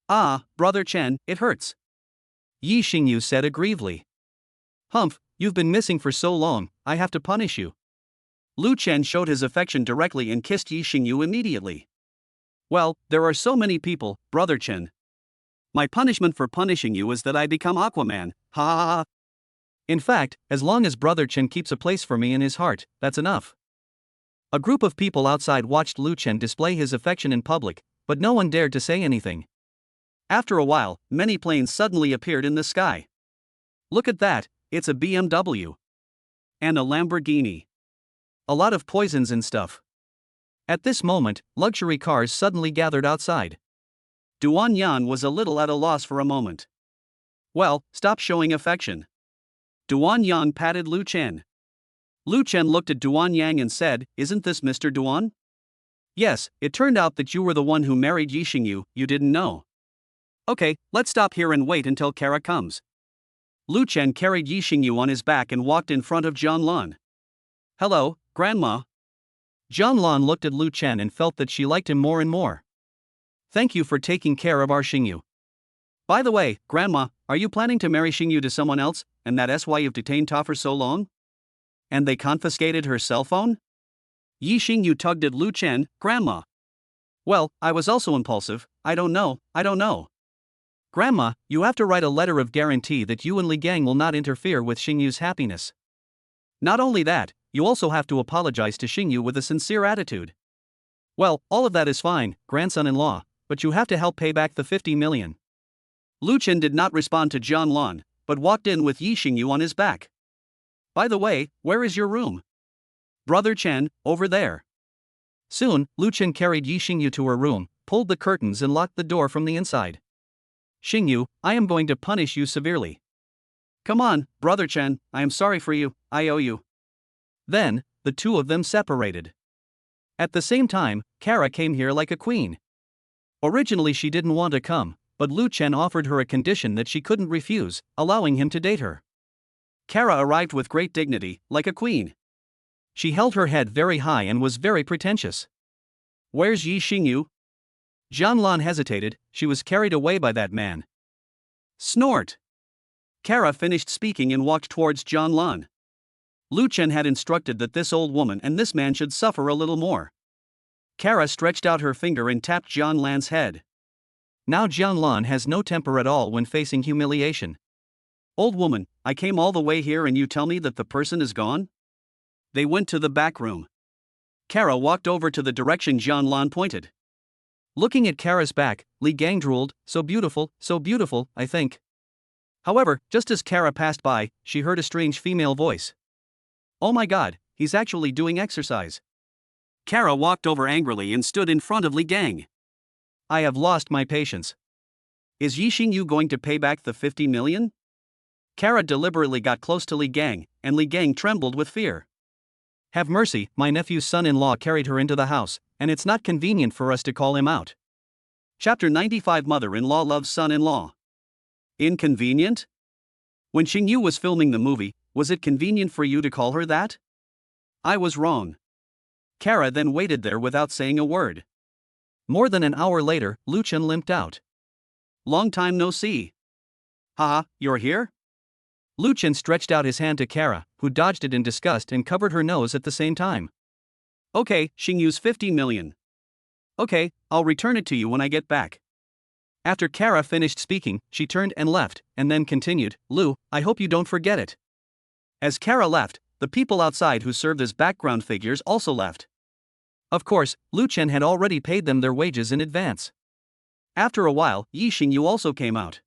Ah, Brother Chen, it hurts. Yi Xingyu said aggrievedly. Humph, you've been missing for so long, I have to punish you. Lu Chen showed his affection directly and kissed Yi Xingyu immediately. Well, there are so many people, Brother Chen. My punishment for punishing you is that I become Aquaman, ha ha ha. In fact, as long as Brother Chen keeps a place for me in his heart, that's enough. A group of people outside watched Lu Chen display his affection in public, but no one dared to say anything. After a while, many planes suddenly appeared in the sky. Look at that, it's a BMW. And a Lamborghini. A lot of poisons and stuff. At this moment, luxury cars suddenly gathered outside. Duan Yan was a little at a loss for a moment. Well, stop showing affection. Duan Yang patted Lu Chen. Lu Chen looked at Duan Yang and said, isn't this Mr. Duan? Yes, it turned out that you were the one who married Yi Xingyu, you didn't know. Okay, let's stop here and wait until Kara comes. Lu Chen carried Yi Xingyu on his back and walked in front of Jiang Lan. Hello, Grandma. Jiang Lan looked at Lu Chen and felt that she liked him more and more. Thank you for taking care of our Xingyu. By the way, Grandma, are you planning to marry Xingyu to someone else, and that's why you've detained Ta for so long? And they confiscated her cell phone? Yi Xingyu tugged at Lu Chen, Grandma. Well, I was also impulsive, I don't know. Grandma, you have to write a letter of guarantee that you and Li Gang will not interfere with Xingyu's happiness. Not only that, you also have to apologize to Xingyu with a sincere attitude. Well, all of that is fine, grandson-in-law, but you have to help pay back the 50 million. Lu Chen did not respond to Jiang Lan, but walked in with Yi Xingyu on his back. By the way, where is your room? Brother Chen, over there. Soon, Lu Chen carried Yi Xingyu to her room, pulled the curtains and locked the door from the inside. Xingyu, I am going to punish you severely. Come on, brother Chen, I am sorry for you, I owe you. Then, the two of them separated. At the same time, Kara came here like a queen. Originally she didn't want to come, but Lu Chen offered her a condition that she couldn't refuse, allowing him to date her. Kara arrived with great dignity, like a queen. She held her head very high and was very pretentious. Where's Yi Xingyu? Jianlan hesitated, she was carried away by that man. Snort! Kara finished speaking and walked towards Jianlan. Lu Chen had instructed that this old woman and this man should suffer a little more. Kara stretched out her finger and tapped Jianlan's head. Now Jianlan has no temper at all when facing humiliation. Old woman, I came all the way here and you tell me that the person is gone? They went to the back room. Kara walked over to the direction Jianlan pointed. Looking at Kara's back, Li Gang drooled, so beautiful, I think. However, just as Kara passed by, she heard a strange female voice. Oh my god, he's actually doing exercise. Kara walked over angrily and stood in front of Li Gang. I have lost my patience. Is Yi Xingyu going to pay back the 50 million? Kara deliberately got close to Li Gang, and Li Gang trembled with fear. Have mercy, my nephew's son-in-law carried her into the house, and it's not convenient for us to call him out. Chapter 95 Mother-in-law loves son-in-law. Inconvenient? When Xingyu was filming the movie, was it convenient for you to call her that? I was wrong. Kara then waited there without saying a word. More than an hour later, Lu Chen limped out. Long time no see. Haha, you're here? Lu Chen stretched out his hand to Kara, who dodged it in disgust and covered her nose at the same time. Okay, Xingyu's 50 million. Okay, I'll return it to you when I get back. After Kara finished speaking, she turned and left, and then continued, Lu, I hope you don't forget it. As Kara left, the people outside who served as background figures also left. Of course, Lu Chen had already paid them their wages in advance. After a while, Yi Xingyu also came out.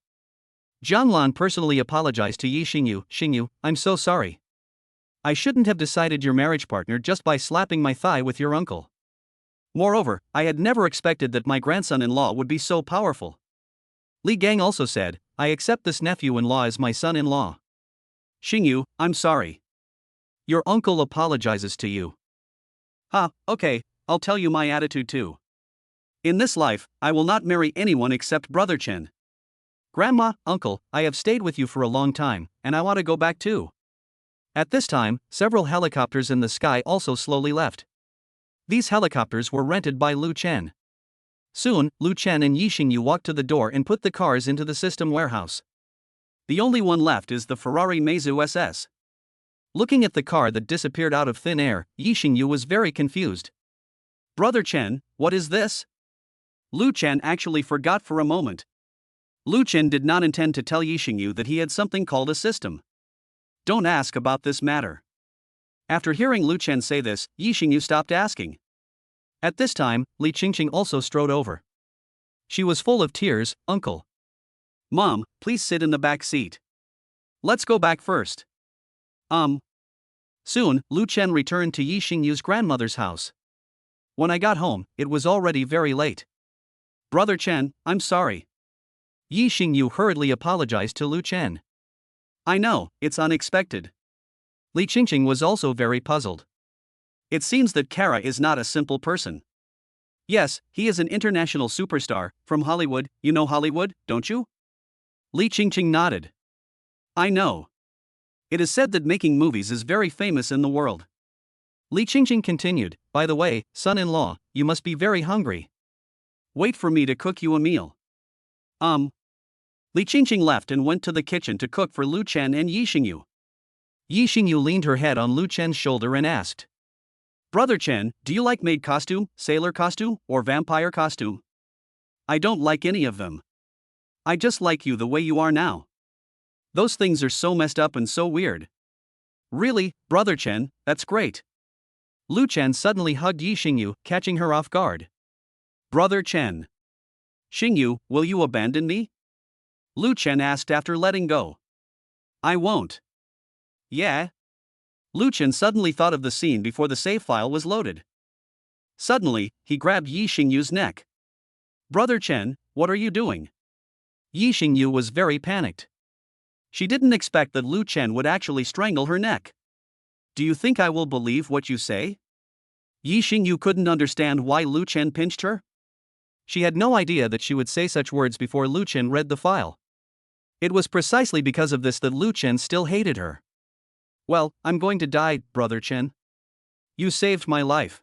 Jianlan personally apologized to Yi Xingyu. Xingyu, I'm so sorry. I shouldn't have decided your marriage partner just by slapping my thigh with your uncle. Moreover, I had never expected that my grandson-in-law would be so powerful. Li Gang also said, I accept this nephew-in-law as my son-in-law. Xingyu, I'm sorry. Your uncle apologizes to you. Okay, I'll tell you my attitude too. In this life, I will not marry anyone except Brother Chen. Grandma, uncle, I have stayed with you for a long time, and I want to go back too. At this time, several helicopters in the sky also slowly left. These helicopters were rented by Lu Chen. Soon, Lu Chen and Yi Xingyu walked to the door and put the cars into the system warehouse. The only one left is the Ferrari Meizu SS. Looking at the car that disappeared out of thin air, Yi Xingyu was very confused. Brother Chen, what is this? Lu Chen actually forgot for a moment. Lu Chen did not intend to tell Yi Xingyu that he had something called a system. Don't ask about this matter. After hearing Lu Chen say this, Yi Xingyu stopped asking. At this time, Li Qingqing also strode over. She was full of tears. Uncle. Mom, please sit in the back seat. Let's go back first. Soon, Lu Chen returned to Yi Xingyu's grandmother's house. When I got home, it was already very late. Brother Chen, I'm sorry. Yi Xingyu hurriedly apologized to Lu Chen. I know, it's unexpected. Li Qingqing was also very puzzled. It seems that Kara is not a simple person. Yes, he is an international superstar, from Hollywood. You know Hollywood, don't you? Li Qingqing nodded. I know. It is said that making movies is very famous in the world. Li Qingqing continued, by the way, son-in-law, you must be very hungry. Wait for me to cook you a meal. Li Qingqing left and went to the kitchen to cook for Lu Chen and Yi Xingyu. Yi Xingyu leaned her head on Lu Chen's shoulder and asked, Brother Chen, do you like maid costume, sailor costume, or vampire costume? I don't like any of them. I just like you the way you are now. Those things are so messed up and so weird. Really, Brother Chen, that's great. Lu Chen suddenly hugged Yi Xingyu, catching her off guard. Brother Chen. Xingyu, will you abandon me? Lu Chen asked after letting go. I won't. Yeah? Lu Chen suddenly thought of the scene before the save file was loaded. Suddenly, he grabbed Yi Xingyu's neck. Brother Chen, what are you doing? Yi Xingyu was very panicked. She didn't expect that Lu Chen would actually strangle her neck. Do you think I will believe what you say? Yi Xingyu couldn't understand why Lu Chen pinched her. She had no idea that she would say such words before Lu Chen read the file. It was precisely because of this that Lu Chen still hated her. Well, I'm going to die, Brother Chen. You saved my life.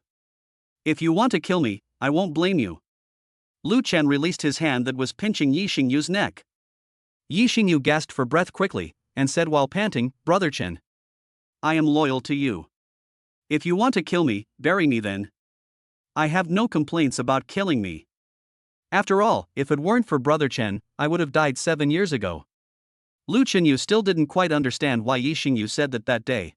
If you want to kill me, I won't blame you. Lu Chen released his hand that was pinching Yi Xingyu's neck. Yi Xingyu gasped for breath quickly, and said while panting, Brother Chen, I am loyal to you. If you want to kill me, bury me then. I have no complaints about killing me. After all, if it weren't for Brother Chen, I would have died 7 years ago. Lu Chenyu still didn't quite understand why Yi Xingyu said that day.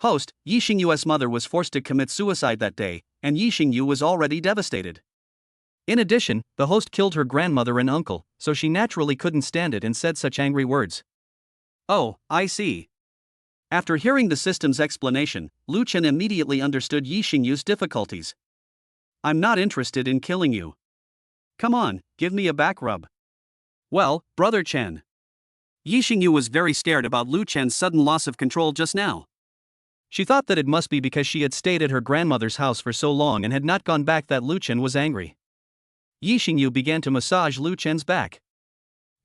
Host, Yi Xingyu's mother was forced to commit suicide that day, and Yi Xingyu was already devastated. In addition, the host killed her grandmother and uncle, so she naturally couldn't stand it and said such angry words. Oh, I see. After hearing the system's explanation, Lu Chen immediately understood Yi Xingyu's difficulties. I'm not interested in killing you. Come on, give me a back rub. Well, Brother Chen. Yi Xingyu was very scared about Lu Chen's sudden loss of control just now. She thought that it must be because she had stayed at her grandmother's house for so long and had not gone back that Lu Chen was angry. Yi Xingyu began to massage Lu Chen's back.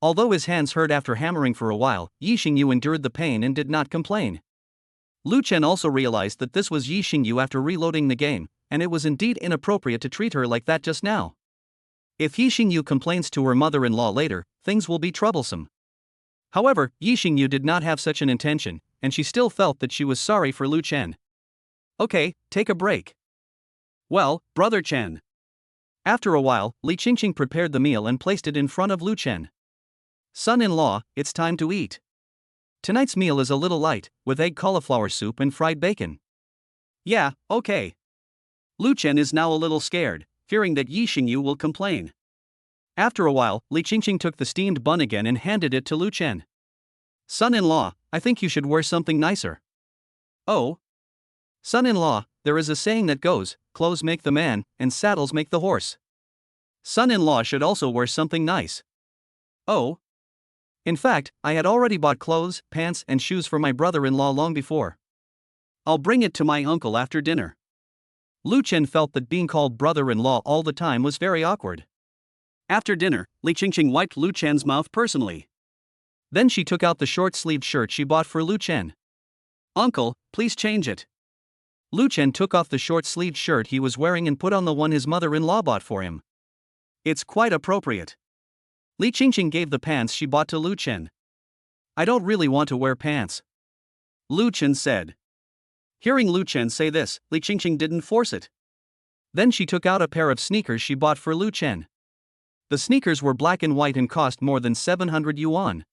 Although his hands hurt after hammering for a while, Yi Xingyu endured the pain and did not complain. Lu Chen also realized that this was Yi Xingyu after reloading the game, and it was indeed inappropriate to treat her like that just now. If Yi Xingyu complains to her mother-in-law later, things will be troublesome. However, Yi Xingyu did not have such an intention, and she still felt that she was sorry for Lu Chen. Okay, take a break. Well, Brother Chen. After a while, Li Qingqing prepared the meal and placed it in front of Lu Chen. Son-in-law, it's time to eat. Tonight's meal is a little light, with egg cauliflower soup and fried bacon. Yeah, okay. Lu Chen is now a little scared, fearing that Yi Xingyu will complain. After a while, Li Qingqing took the steamed bun again and handed it to Lu Chen. Son-in-law, I think you should wear something nicer. Oh? Son-in-law, there is a saying that goes, clothes make the man, and saddles make the horse. Son-in-law should also wear something nice. Oh? In fact, I had already bought clothes, pants, and shoes for my brother-in-law long before. I'll bring it to my uncle after dinner. Lu Chen felt that being called brother-in-law all the time was very awkward. After dinner, Li Qingqing wiped Lu Chen's mouth personally. Then she took out the short-sleeved shirt she bought for Lu Chen. Uncle, please change it. Lu Chen took off the short-sleeved shirt he was wearing and put on the one his mother-in-law bought for him. It's quite appropriate. Li Qingqing gave the pants she bought to Lu Chen. I don't really want to wear pants, Lu Chen said. Hearing Lu Chen say this, Li Qingqing didn't force it. Then she took out a pair of sneakers she bought for Lu Chen. The sneakers were black and white and cost more than 700 yuan.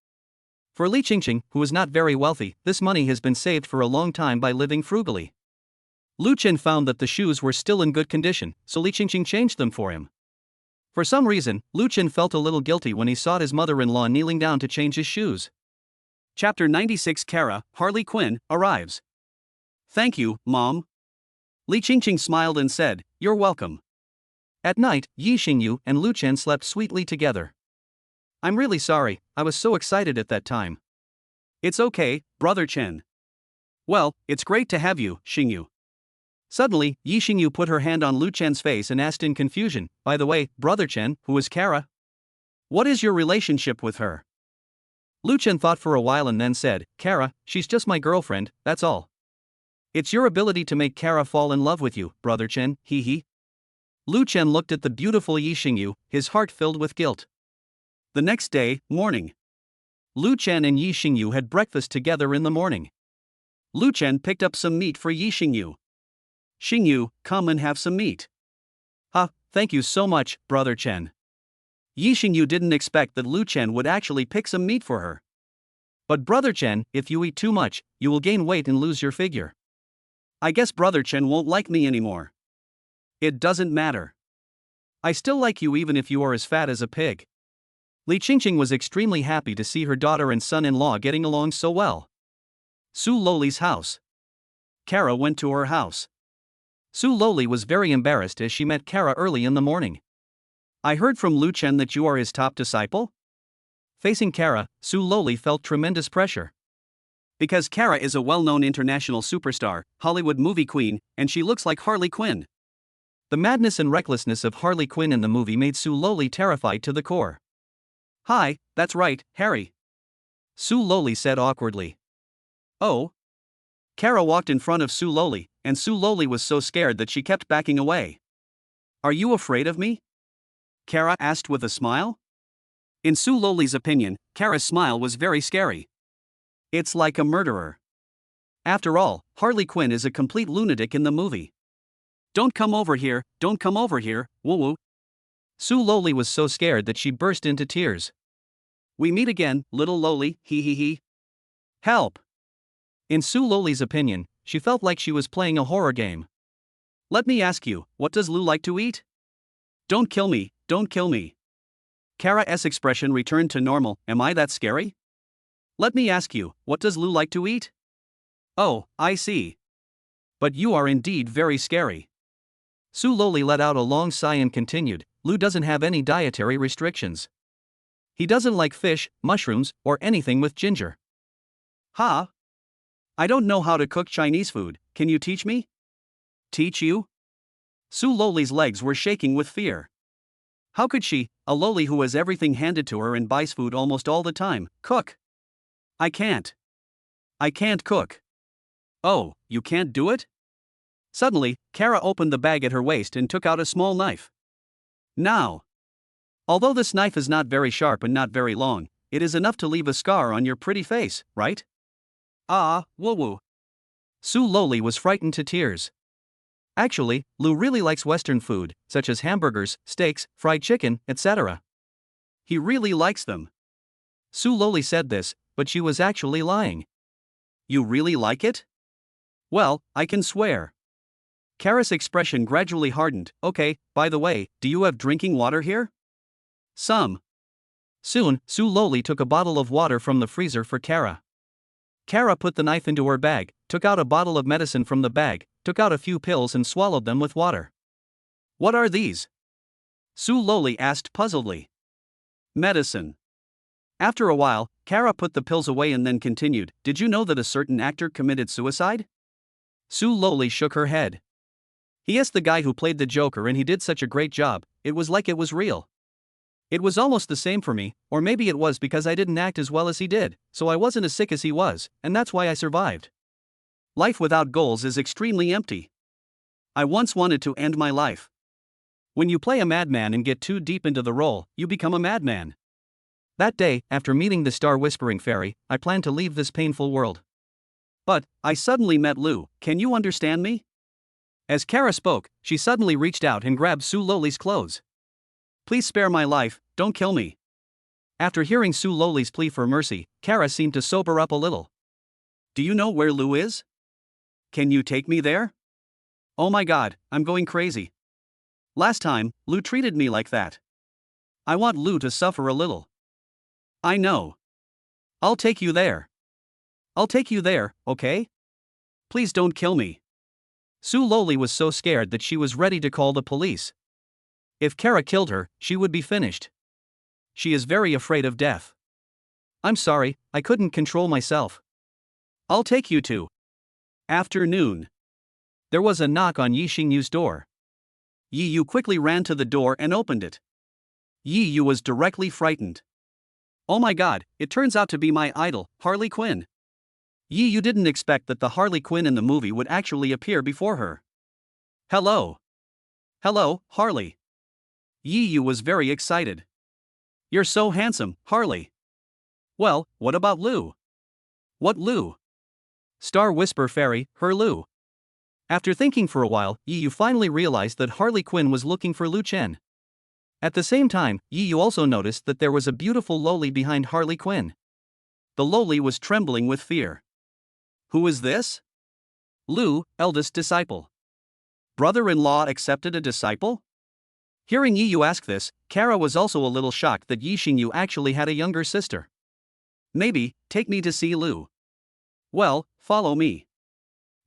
For Li Qingqing, who is not very wealthy, this money has been saved for a long time by living frugally. Lu Chen found that the shoes were still in good condition, so Li Qingqing changed them for him. For some reason, Lu Chen felt a little guilty when he saw his mother-in-law kneeling down to change his shoes. Chapter 96 Kara, Harley Quinn, arrives. Thank you, Mom. Li Qingqing smiled and said, You're welcome. At night, Yi Xingyu and Lu Chen slept sweetly together. I'm really sorry, I was so excited at that time. It's okay, Brother Chen. Well, it's great to have you, Xingyu. Suddenly, Yi Xingyu put her hand on Lu Chen's face and asked in confusion, By the way, Brother Chen, who is Kara? What is your relationship with her? Lu Chen thought for a while and then said, Kara, she's just my girlfriend, that's all. It's your ability to make Kara fall in love with you, Brother Chen, hee hee. Lu Chen looked at the beautiful Yi Xingyu, his heart filled with guilt. The next day, morning. Lu Chen and Yi Xingyu had breakfast together in the morning. Lu Chen picked up some meat for Yi Xingyu. Xingyu, come and have some meat. Thank you so much, Brother Chen. Yi Xingyu didn't expect that Lu Chen would actually pick some meat for her. But Brother Chen, if you eat too much, you will gain weight and lose your figure. I guess Brother Chen won't like me anymore. It doesn't matter. I still like you even if you are as fat as a pig. Li Qingqing was extremely happy to see her daughter and son-in-law getting along so well. Su Loli's house. Kara went to her house. Su Loli was very embarrassed as she met Kara early in the morning. I heard from Lu Chen that you are his top disciple? Facing Kara, Su Loli felt tremendous pressure. Because Kara is a well-known international superstar, Hollywood movie queen, and she looks like Harley Quinn. The madness and recklessness of Harley Quinn in the movie made Su Loli terrified to the core. Hi, that's right, Harry. Su Loli said awkwardly. Oh. Kara walked in front of Su Loli, and Su Loli was so scared that she kept backing away. Are you afraid of me? Kara asked with a smile. In Su Loli's opinion, Kara's smile was very scary. It's like a murderer. After all, Harley Quinn is a complete lunatic in the movie. Don't come over here, woo-woo. Su Loli was so scared that she burst into tears. We meet again, little Loli, hee. Help! In Su Loli's opinion, she felt like she was playing a horror game. Let me ask you, what does Lu like to eat? Don't kill me. Kara's expression returned to normal. Am I that scary? Let me ask you, what does Lu like to eat? Oh, I see. But you are indeed very scary. Su Loli let out a long sigh and continued, Lu doesn't have any dietary restrictions. He doesn't like fish, mushrooms, or anything with ginger. Huh? I don't know how to cook Chinese food, can you teach me? Teach you? Su Loli's legs were shaking with fear. How could she, a Loli who has everything handed to her and buys food almost all the time, cook? I can't cook. Oh, you can't do it? Suddenly, Kara opened the bag at her waist and took out a small knife. Now. Although this knife is not very sharp and not very long, it is enough to leave a scar on your pretty face, right? Ah, woo-woo. Su Loli was frightened to tears. Actually, Lu really likes Western food, such as hamburgers, steaks, fried chicken, etc. He really likes them. Su Loli said this, but she was actually lying. You really like it? Well, I can swear. Kara's expression gradually hardened. Okay, by the way, do you have drinking water here? Some. Soon, Su Loli took a bottle of water from the freezer for Kara. Kara put the knife into her bag, took out a bottle of medicine from the bag, took out a few pills and swallowed them with water. What are these? Su Loli asked puzzledly. Medicine. After a while, Kara put the pills away and then continued, Did you know that a certain actor committed suicide? Su Loli shook her head. Yes, the guy who played the Joker, and he did such a great job, it was like it was real. It was almost the same for me, or maybe it was because I didn't act as well as he did, so I wasn't as sick as he was, and that's why I survived. Life without goals is extremely empty. I once wanted to end my life. When you play a madman and get too deep into the role, you become a madman. That day, after meeting the star-whispering fairy, I planned to leave this painful world. But I suddenly met Lu, can you understand me? As Kara spoke, she suddenly reached out and grabbed Su Loli's clothes. Please spare my life, don't kill me. After hearing Su Loli's plea for mercy, Kara seemed to sober up a little. Do you know where Lu is? Can you take me there? Oh my god, I'm going crazy. Last time, Lu treated me like that. I want Lu to suffer a little. I know. I'll take you there. Okay? Please don't kill me. Su Loli was so scared that she was ready to call the police. If Kara killed her, she would be finished. She is very afraid of death. I'm sorry, I couldn't control myself. I'll take you to. Afternoon. There was a knock on Yi Xingyu's door. Yi Yu quickly ran to the door and opened it. Yi Yu was directly frightened. Oh my god, it turns out to be my idol, Harley Quinn. Yi Yu didn't expect that the Harley Quinn in the movie would actually appear before her. Hello, Harley. Yi Yu was very excited. You're so handsome, Harley. Well, what about Lu? What Lu? Star Whisper Fairy, her Lu. After thinking for a while, Yi Yu finally realized that Harley Quinn was looking for Lu Chen. At the same time, Yi Yu also noticed that there was a beautiful Loli behind Harley Quinn. The Loli was trembling with fear. Who is this? Lu, eldest disciple. Brother-in-law accepted a disciple? Hearing Yi Yu ask this, Kara was also a little shocked that Yi Xingyu actually had a younger sister. Maybe, take me to see Lu. Well, follow me.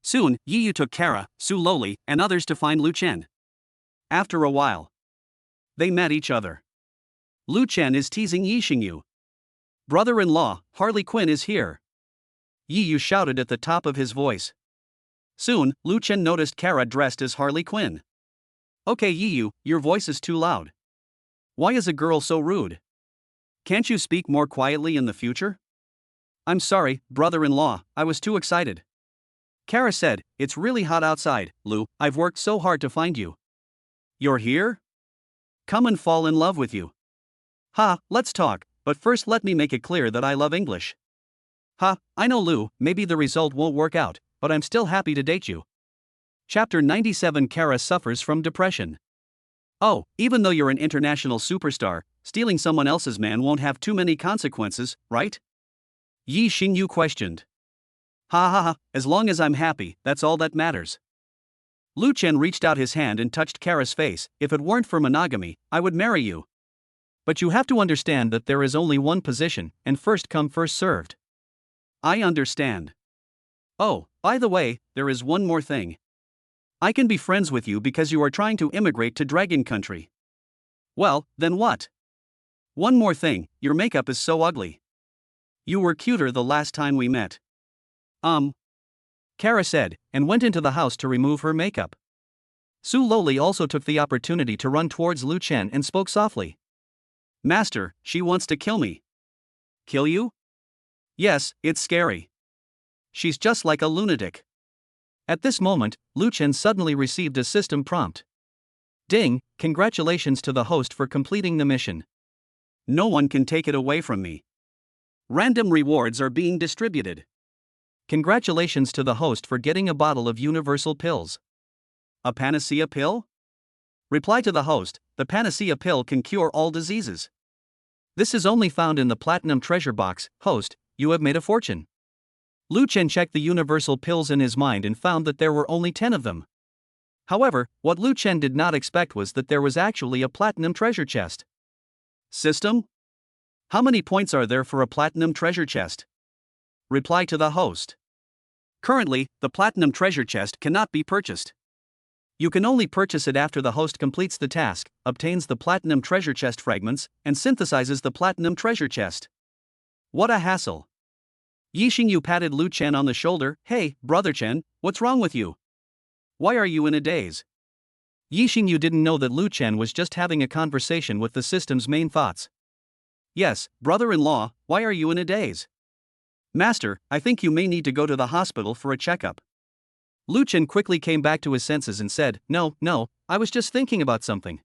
Soon, Yiyu took Kara, Su Loli, and others to find Lu Chen. After a while, they met each other. Lu Chen is teasing Yi Xingyu. Brother-in-law, Harley Quinn is here. Yiyu shouted at the top of his voice. Soon, Lu Chen noticed Kara dressed as Harley Quinn. Okay Yiyu, your voice is too loud. Why is a girl so rude? Can't you speak more quietly in the future? I'm sorry, brother-in-law, I was too excited. Kara said, it's really hot outside, Lu, I've worked so hard to find you. You're here? Come and fall in love with you. Ha, let's talk, but first let me make it clear that I love English. Ha, I know Lu, maybe the result won't work out, but I'm still happy to date you. Chapter 97 Kara suffers from depression. Oh, even though you're an international superstar, stealing someone else's man won't have too many consequences, right? Yi Xingyu questioned. Ha ha ha, as long as I'm happy, that's all that matters. Lu Chen reached out his hand and touched Kara's face. If it weren't for monogamy, I would marry you. But you have to understand that there is only one position, and first come first served. I understand. Oh, by the way, there is one more thing. I can be friends with you because you are trying to immigrate to Dragon Country. Well, then what? One more thing, your makeup is so ugly. You were cuter the last time we met. Kara said, and went into the house to remove her makeup. Su Loli also took the opportunity to run towards Lu Chen and spoke softly. Master, she wants to kill me. Kill you? Yes, it's scary. She's just like a lunatic. At this moment, Lu Chen suddenly received a system prompt. Ding, congratulations to the host for completing the mission. No one can take it away from me. Random rewards are being distributed. Congratulations to the host for getting a bottle of universal pills. A panacea pill? Reply to the host, the panacea pill can cure all diseases. This is only found in the platinum treasure box. Host, you have made a fortune. Lu Chen checked the universal pills in his mind and found that there were only 10 of them. However, what Lu Chen did not expect was that there was actually a platinum treasure chest. System? How many points are there for a platinum treasure chest? Reply to the host. Currently, the platinum treasure chest cannot be purchased. You can only purchase it after the host completes the task, obtains the platinum treasure chest fragments, and synthesizes the platinum treasure chest. What a hassle. Yi Xingyu patted Lu Chen on the shoulder. Hey, brother Chen, what's wrong with you? Why are you in a daze? Yi Xingyu didn't know that Lu Chen was just having a conversation with the system's main thoughts. Yes, brother-in-law, why are you in a daze? Master, I think you may need to go to the hospital for a checkup. Lu Chen quickly came back to his senses and said, No, I was just thinking about something.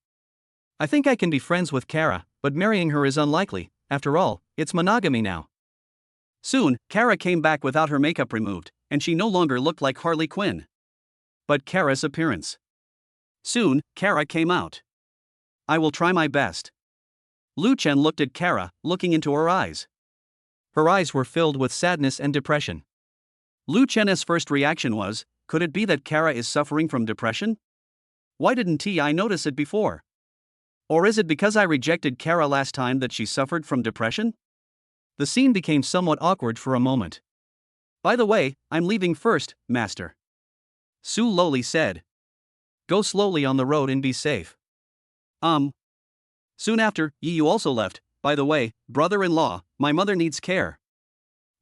I think I can be friends with Kara, but marrying her is unlikely. After all, it's monogamy now. Soon, Kara came back without her makeup removed, and she no longer looked like Harley Quinn. But Kara's appearance. Soon, Kara came out. I will try my best. Lu Chen looked at Kara, looking into her eyes. Her eyes were filled with sadness and depression. Lu Chen's first reaction was, could it be that Kara is suffering from depression? Why didn't I notice it before? Or is it because I rejected Kara last time that she suffered from depression? The scene became somewhat awkward for a moment. By the way, I'm leaving first, master. Su Loli said. Go slowly on the road and be safe. Soon after, Yiyu also left. By the way, brother-in-law, my mother needs care.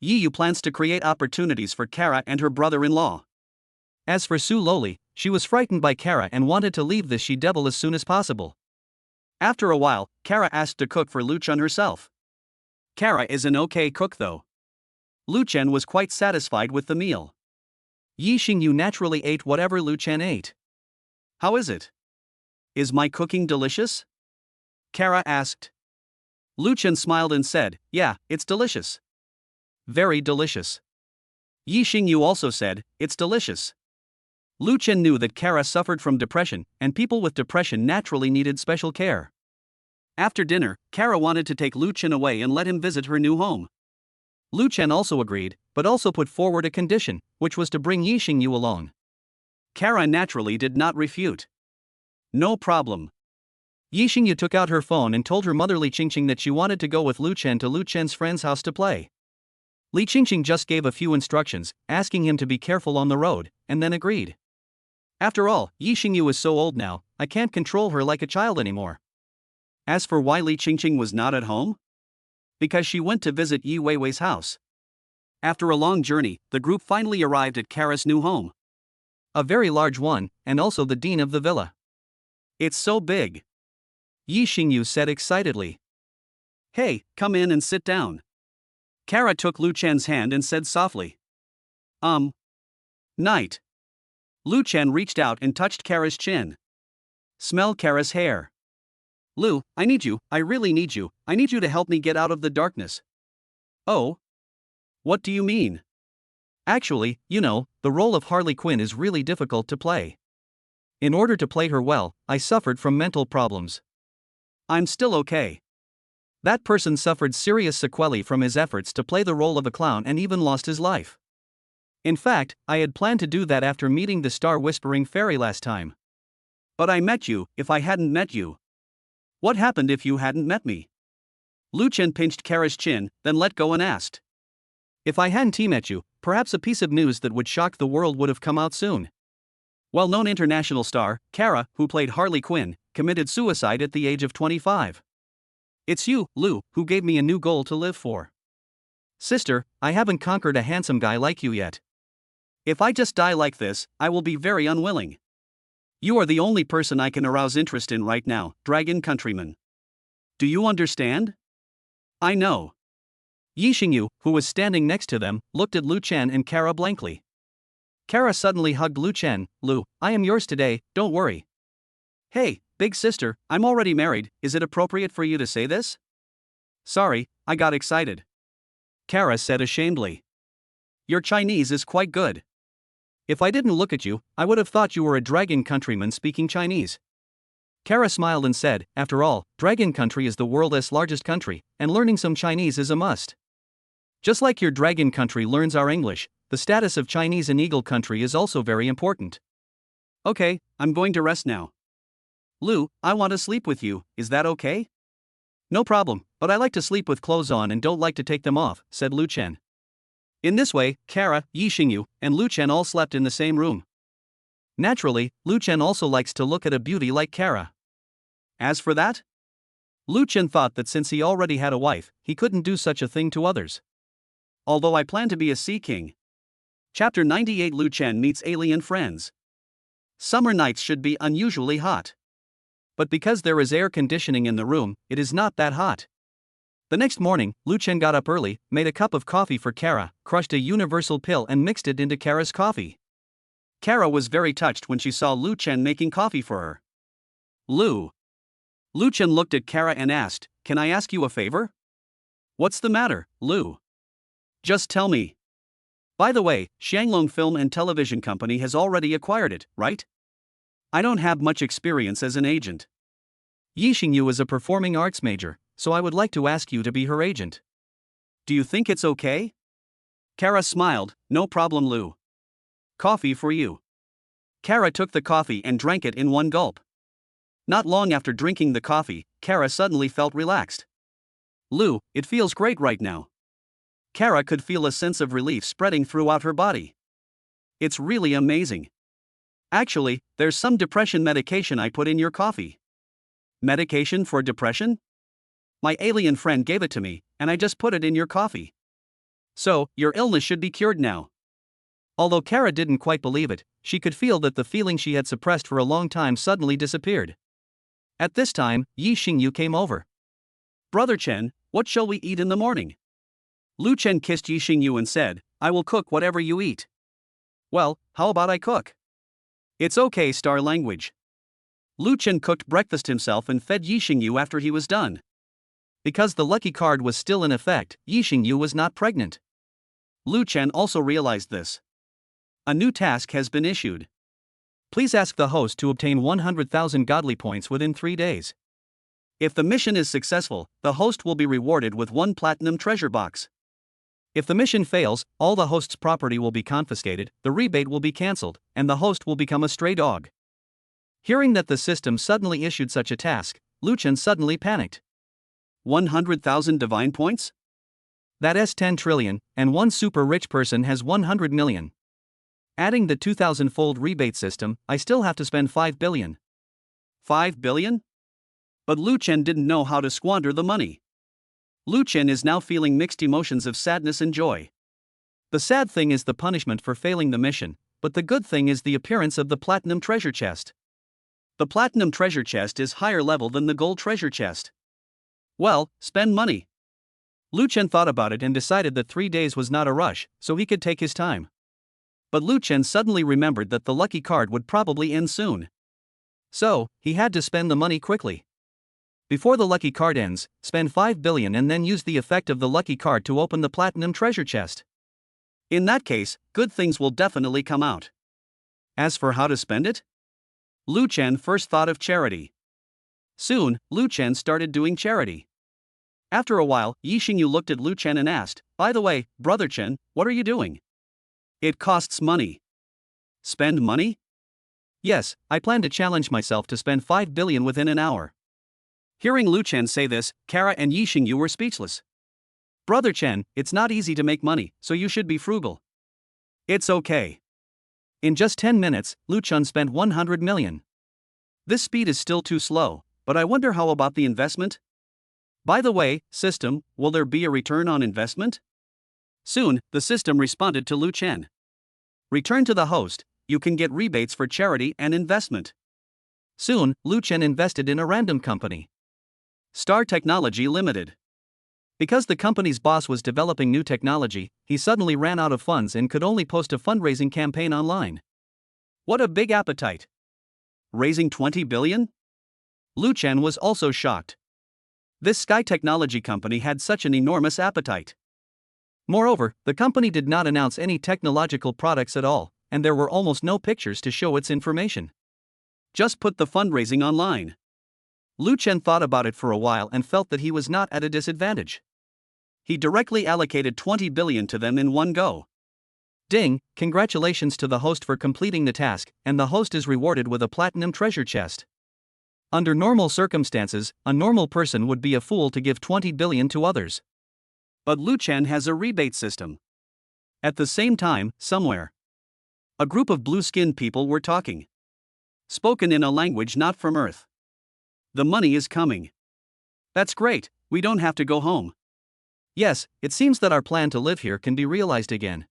Yiyu plans to create opportunities for Kara and her brother-in-law. As for Su Loli, she was frightened by Kara and wanted to leave the she-devil as soon as possible. After a while, Kara asked to cook for Lu Chen herself. Kara is an okay cook though. Lu Chen was quite satisfied with the meal. Yi Xingyu naturally ate whatever Lu Chen ate. How is it? Is my cooking delicious? Kara asked. Lu Chen smiled and said, yeah, it's delicious. Very delicious. Yi Xingyu also said, it's delicious. Lu Chen knew that Kara suffered from depression, and people with depression naturally needed special care. After dinner, Kara wanted to take Lu Chen away and let him visit her new home. Lu Chen also agreed, but also put forward a condition, which was to bring Yi Xingyu along. Kara naturally did not refute. No problem. Yi Xingyu took out her phone and told her motherly Qingqing that she wanted to go with Lu Chen to Lu Chen's friend's house to play. Li Qingqing just gave a few instructions, asking him to be careful on the road, and then agreed. After all, Yi Xingyu is so old now, I can't control her like a child anymore. As for why Li Qingqing was not at home? Because she went to visit Yi Weiwei's house. After a long journey, the group finally arrived at Kara's new home. A very large one, and also the dean of the villa. It's so big. Yi Xingyu said excitedly. Hey, come in and sit down. Kara took Lu Chen's hand and said softly. Night. Lu Chen reached out and touched Kara's chin. Smell Kara's hair. Lu, I need you, I really need you, I need you to help me get out of the darkness. Oh? What do you mean? Actually, the role of Harley Quinn is really difficult to play. In order to play her well, I suffered from mental problems. I'm still okay. That person suffered serious sequelae from his efforts to play the role of a clown and even lost his life. In fact, I had planned to do that after meeting the star-whispering fairy last time. But I met you, if I hadn't met you. What happened if you hadn't met me? Lu Chen pinched Kara's chin, then let go and asked. If I hadn't met you, perhaps a piece of news that would shock the world would have come out soon. Well-known international star, Kara, who played Harley Quinn, committed suicide at the age of 25. It's you, Lu, who gave me a new goal to live for. Sister, I haven't conquered a handsome guy like you yet. If I just die like this, I will be very unwilling. You are the only person I can arouse interest in right now, dragon countryman. Do you understand? I know. Yi Xingyu, who was standing next to them, looked at Lu Chen and Kara blankly. Kara suddenly hugged Lu Chen. Lu, I am yours today, don't worry. Hey, big sister, I'm already married, is it appropriate for you to say this? Sorry, I got excited. Kara said ashamedly. Your Chinese is quite good. If I didn't look at you, I would have thought you were a dragon countryman speaking Chinese. Kara smiled and said, after all, Dragon Country is the world's largest country, and learning some Chinese is a must. Just like your Dragon Country learns our English, the status of Chinese in Eagle Country is also very important. Okay, I'm going to rest now. Lu, I want to sleep with you, is that okay? No problem, but I like to sleep with clothes on and don't like to take them off, said Lu Chen. In this way, Kara, Yi Xingyu, and Lu Chen all slept in the same room. Naturally, Lu Chen also likes to look at a beauty like Kara. As for that? Lu Chen thought that since he already had a wife, he couldn't do such a thing to others. Although I plan to be a sea king. Chapter 98 Lu Chen meets alien friends. Summer nights should be unusually hot. But because there is air conditioning in the room, it is not that hot. The next morning, Lu Chen got up early, made a cup of coffee for Kara, crushed a universal pill and mixed it into Kara's coffee. Kara was very touched when she saw Lu Chen making coffee for her. Lu Chen looked at Kara and asked, "Can I ask you a favor?" "What's the matter, Lu?" "Just tell me. By the way, Shanglong Film and Television Company has already acquired it, right? I don't have much experience as an agent. Yi Xingyu is a performing arts major, so I would like to ask you to be her agent. Do you think it's okay?" Kara smiled, "No problem, Lu. Coffee for you." Kara took the coffee and drank it in one gulp. Not long after drinking the coffee, Kara suddenly felt relaxed. "Lu, it feels great right now." Kara could feel a sense of relief spreading throughout her body. "It's really amazing. Actually, there's some depression medication I put in your coffee." "Medication for depression?" "My alien friend gave it to me, and I just put it in your coffee. So, your illness should be cured now." Although Kara didn't quite believe it, she could feel that the feeling she had suppressed for a long time suddenly disappeared. At this time, Yi Xingyu came over. "Brother Chen, what shall we eat in the morning?" Lu Chen kissed Yi Xingyu and said, "I will cook whatever you eat." "Well, how about I cook?" "It's okay, star language." Lu Chen cooked breakfast himself and fed Yi Xingyu after he was done. Because the lucky card was still in effect, Yi Xingyu was not pregnant. Lu Chen also realized this. A new task has been issued. Please ask the host to obtain 100,000 godly points within 3 days. If the mission is successful, the host will be rewarded with 1 platinum treasure box. If the mission fails, all the host's property will be confiscated, the rebate will be cancelled, and the host will become a stray dog. Hearing that the system suddenly issued such a task, Lu Chen suddenly panicked. 100,000 divine points? That's 10 trillion, and one super rich person has 100 million. Adding the 2000-fold rebate system, I still have to spend 5 billion. 5 billion? But Lu Chen didn't know how to squander the money. Lu Chen is now feeling mixed emotions of sadness and joy. The sad thing is the punishment for failing the mission, but the good thing is the appearance of the platinum treasure chest. The platinum treasure chest is higher level than the gold treasure chest. Well, spend money. Lu Chen thought about it and decided that 3 days was not a rush, so he could take his time. But Lu Chen suddenly remembered that the lucky card would probably end soon. So, he had to spend the money quickly. Before the lucky card ends, spend 5 billion and then use the effect of the lucky card to open the platinum treasure chest. In that case, good things will definitely come out. As for how to spend it? Lu Chen first thought of charity. Soon, Lu Chen started doing charity. After a while, Yi Xingyu looked at Lu Chen and asked, "By the way, Brother Chen, what are you doing?" "It costs money." "Spend money?" "Yes, I plan to challenge myself to spend 5 billion within an hour." Hearing Lu Chen say this, Kara and Yi Xingyu were speechless. "Brother Chen, it's not easy to make money, so you should be frugal." "It's okay." In just 10 minutes, Lu Chen spent 100 million. This speed is still too slow, but I wonder how about the investment? By the way, system, will there be a return on investment? Soon, the system responded to Lu Chen. Return to the host, you can get rebates for charity and investment. Soon, Lu Chen invested in a random company. Star Technology Limited. Because the company's boss was developing new technology, he suddenly ran out of funds and could only post a fundraising campaign online. What a big appetite! Raising 20 billion? Lu Chen was also shocked. This Sky Technology company had such an enormous appetite. Moreover, the company did not announce any technological products at all, and there were almost no pictures to show its information. Just put the fundraising online. Lu Chen thought about it for a while and felt that he was not at a disadvantage. He directly allocated 20 billion to them in one go. Ding, congratulations to the host for completing the task, and the host is rewarded with a platinum treasure chest. Under normal circumstances, a normal person would be a fool to give 20 billion to others. But Lu Chen has a rebate system. At the same time, somewhere, a group of blue-skinned people were talking. Spoken in a language not from Earth. The money is coming. That's great, we don't have to go home. Yes, it seems that our plan to live here can be realized again.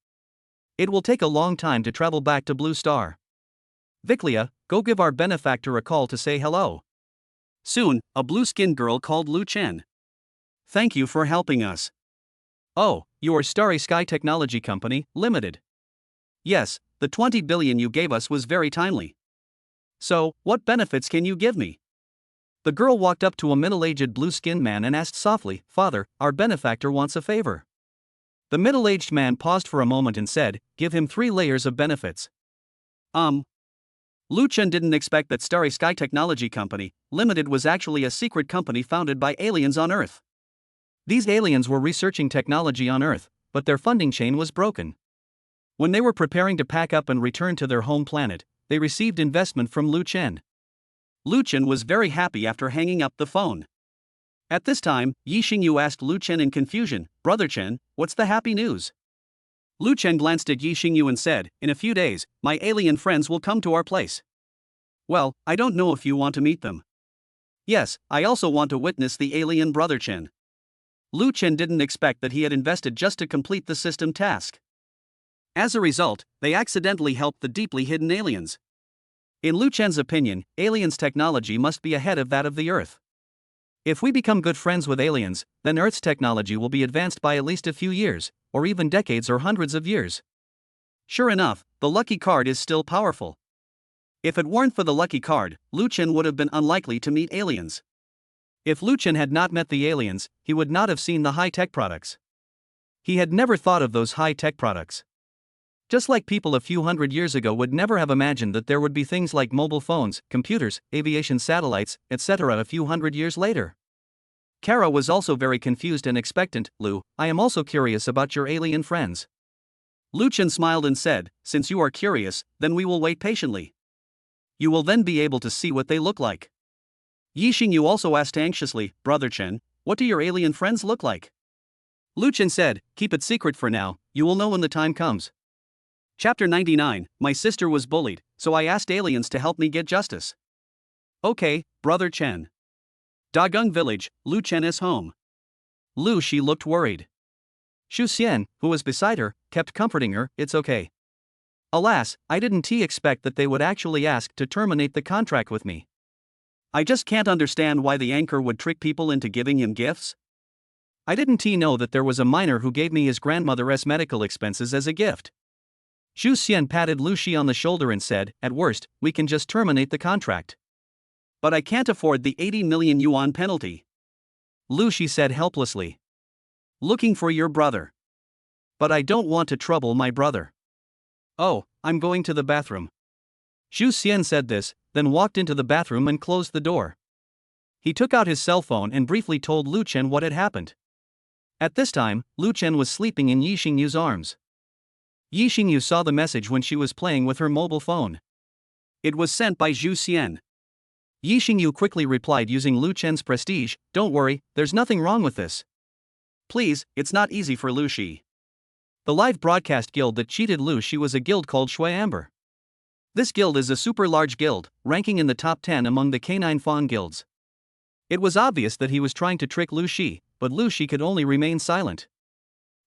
It will take a long time to travel back to Blue Star. Viclia, go give our benefactor a call to say hello. Soon, a blue-skinned girl called Lu Chen. Thank you for helping us. Oh, you are Starry Sky Technology Company, Limited. Yes, the 20 billion you gave us was very timely. So, what benefits can you give me? The girl walked up to a middle-aged blue-skinned man and asked softly, "Father, our benefactor wants a favor." The middle-aged man paused for a moment and said, "Give him 3 layers of benefits." Lu Chen didn't expect that Starry Sky Technology Company, Limited was actually a secret company founded by aliens on Earth. These aliens were researching technology on Earth, but their funding chain was broken. When they were preparing to pack up and return to their home planet, they received investment from Lu Chen. Lu Chen was very happy after hanging up the phone. At this time, Yi Xingyu asked Lu Chen in confusion, "Brother Chen, what's the happy news?" Lu Chen glanced at Yi Xingyu and said, "In a few days, my alien friends will come to our place." "Well, I don't know if you want to meet them." "Yes, I also want to witness the alien Brother Chen." Lu Chen didn't expect that he had invested just to complete the system task. As a result, they accidentally helped the deeply hidden aliens. In Lu Chen's opinion, aliens' technology must be ahead of that of the Earth. If we become good friends with aliens, then Earth's technology will be advanced by at least a few years, or even decades or hundreds of years. Sure enough, the lucky card is still powerful. If it weren't for the lucky card, Lu Chen would have been unlikely to meet aliens. If Lu Chen had not met the aliens, he would not have seen the high-tech products. He had never thought of those high-tech products. Just like people a few hundred years ago would never have imagined that there would be things like mobile phones, computers, aviation satellites, etc. a few hundred years later. Kara was also very confused and expectant. "Lu, I am also curious about your alien friends." Lu Chen smiled and said, "Since you are curious, then we will wait patiently. You will then be able to see what they look like." Yi Xingyu also asked anxiously, "Brother Chen, what do your alien friends look like?" Lu Chen said, keep it secret for now, you will know when the time comes. Chapter 99, My sister was bullied, so I asked aliens to help me get justice. Okay, Brother Chen. Dagung Village, Lu Chen is home. Lu Shi looked worried. Xu Xian, who was beside her, kept comforting her, it's okay. Alas, I didn't expect that they would actually ask to terminate the contract with me. I just can't understand why the anchor would trick people into giving him gifts. I didn't know that there was a miner who gave me his grandmother's medical expenses as a gift. Xu Xian patted Lu Shi on the shoulder and said, at worst, we can just terminate the contract. But I can't afford the 80 million yuan penalty. Lu Shi said helplessly. Looking for your brother. But I don't want to trouble my brother. Oh, I'm going to the bathroom. Xu Xian said this, then walked into the bathroom and closed the door. He took out his cell phone and briefly told Lu Chen what had happened. At this time, Lu Chen was sleeping in Yi Xingyu's arms. Yi Xingyu saw the message when she was playing with her mobile phone. It was sent by Xu Xian. Yi Xingyu quickly replied using Lu Chen's prestige, don't worry, there's nothing wrong with this. Please, it's not easy for Lu Shi. The live broadcast guild that cheated Lu Shi was a guild called Shui Amber. This guild is a super large guild, ranking in the top 10 among the K9 Fang guilds. It was obvious that he was trying to trick Lu Shi, but Lu Shi could only remain silent.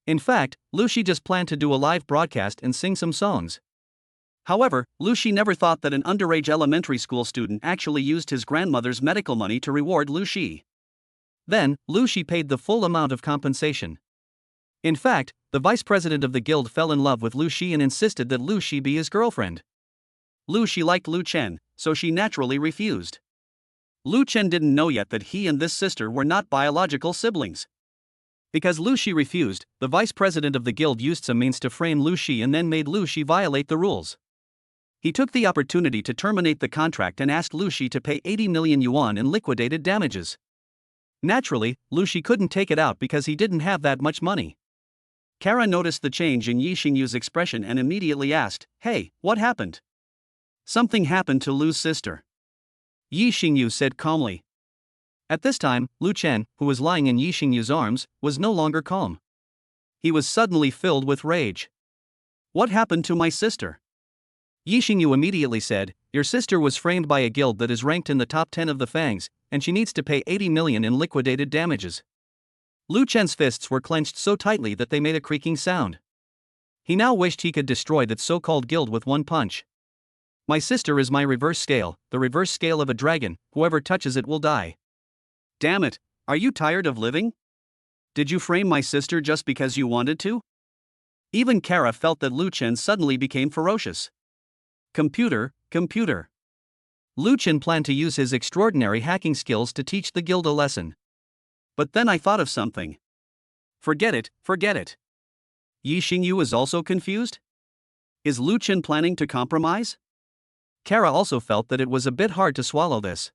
In fact, Lu Shi just planned to do a live broadcast and sing some songs. However, Lu Shi never thought that an underage elementary school student actually used his grandmother's medical money to reward Lu Shi. Then, Lu Shi paid the full amount of compensation. In fact, the vice president of the guild fell in love with Lu Shi and insisted that Lu Shi be his girlfriend. Lu Shi liked Lu Chen, so she naturally refused. Lu Chen didn't know yet that he and this sister were not biological siblings. Because Lu Shi refused, the vice president of the guild used some means to frame Lu Shi and then made Lu Shi violate the rules. He took the opportunity to terminate the contract and asked Lu Shi to pay 80 million yuan in liquidated damages. Naturally, Lu Shi couldn't take it out because he didn't have that much money. Kara noticed the change in Yi Xingyu's expression and immediately asked, hey, what happened? Something happened to Lu's sister. Yi Xingyu said calmly. At this time, Lu Chen, who was lying in Yi Xingyu's arms, was no longer calm. He was suddenly filled with rage. What happened to my sister? Yi Xingyu immediately said, your sister was framed by a guild that is ranked in the top 10 of the Fangs, and she needs to pay 80 million in liquidated damages. Lu Chen's fists were clenched so tightly that they made a creaking sound. He now wished he could destroy that so-called guild with one punch. My sister is my reverse scale, the reverse scale of a dragon, whoever touches it will die. Damn it, are you tired of living? Did you frame my sister just because you wanted to? Even Kara felt that Lu Chen suddenly became ferocious. Computer. Lu Chen planned to use his extraordinary hacking skills to teach the guild a lesson. But then I thought of something. Forget it. Yi Xingyu is also confused? Is Lu Chen planning to compromise? Kara also felt that it was a bit hard to swallow this.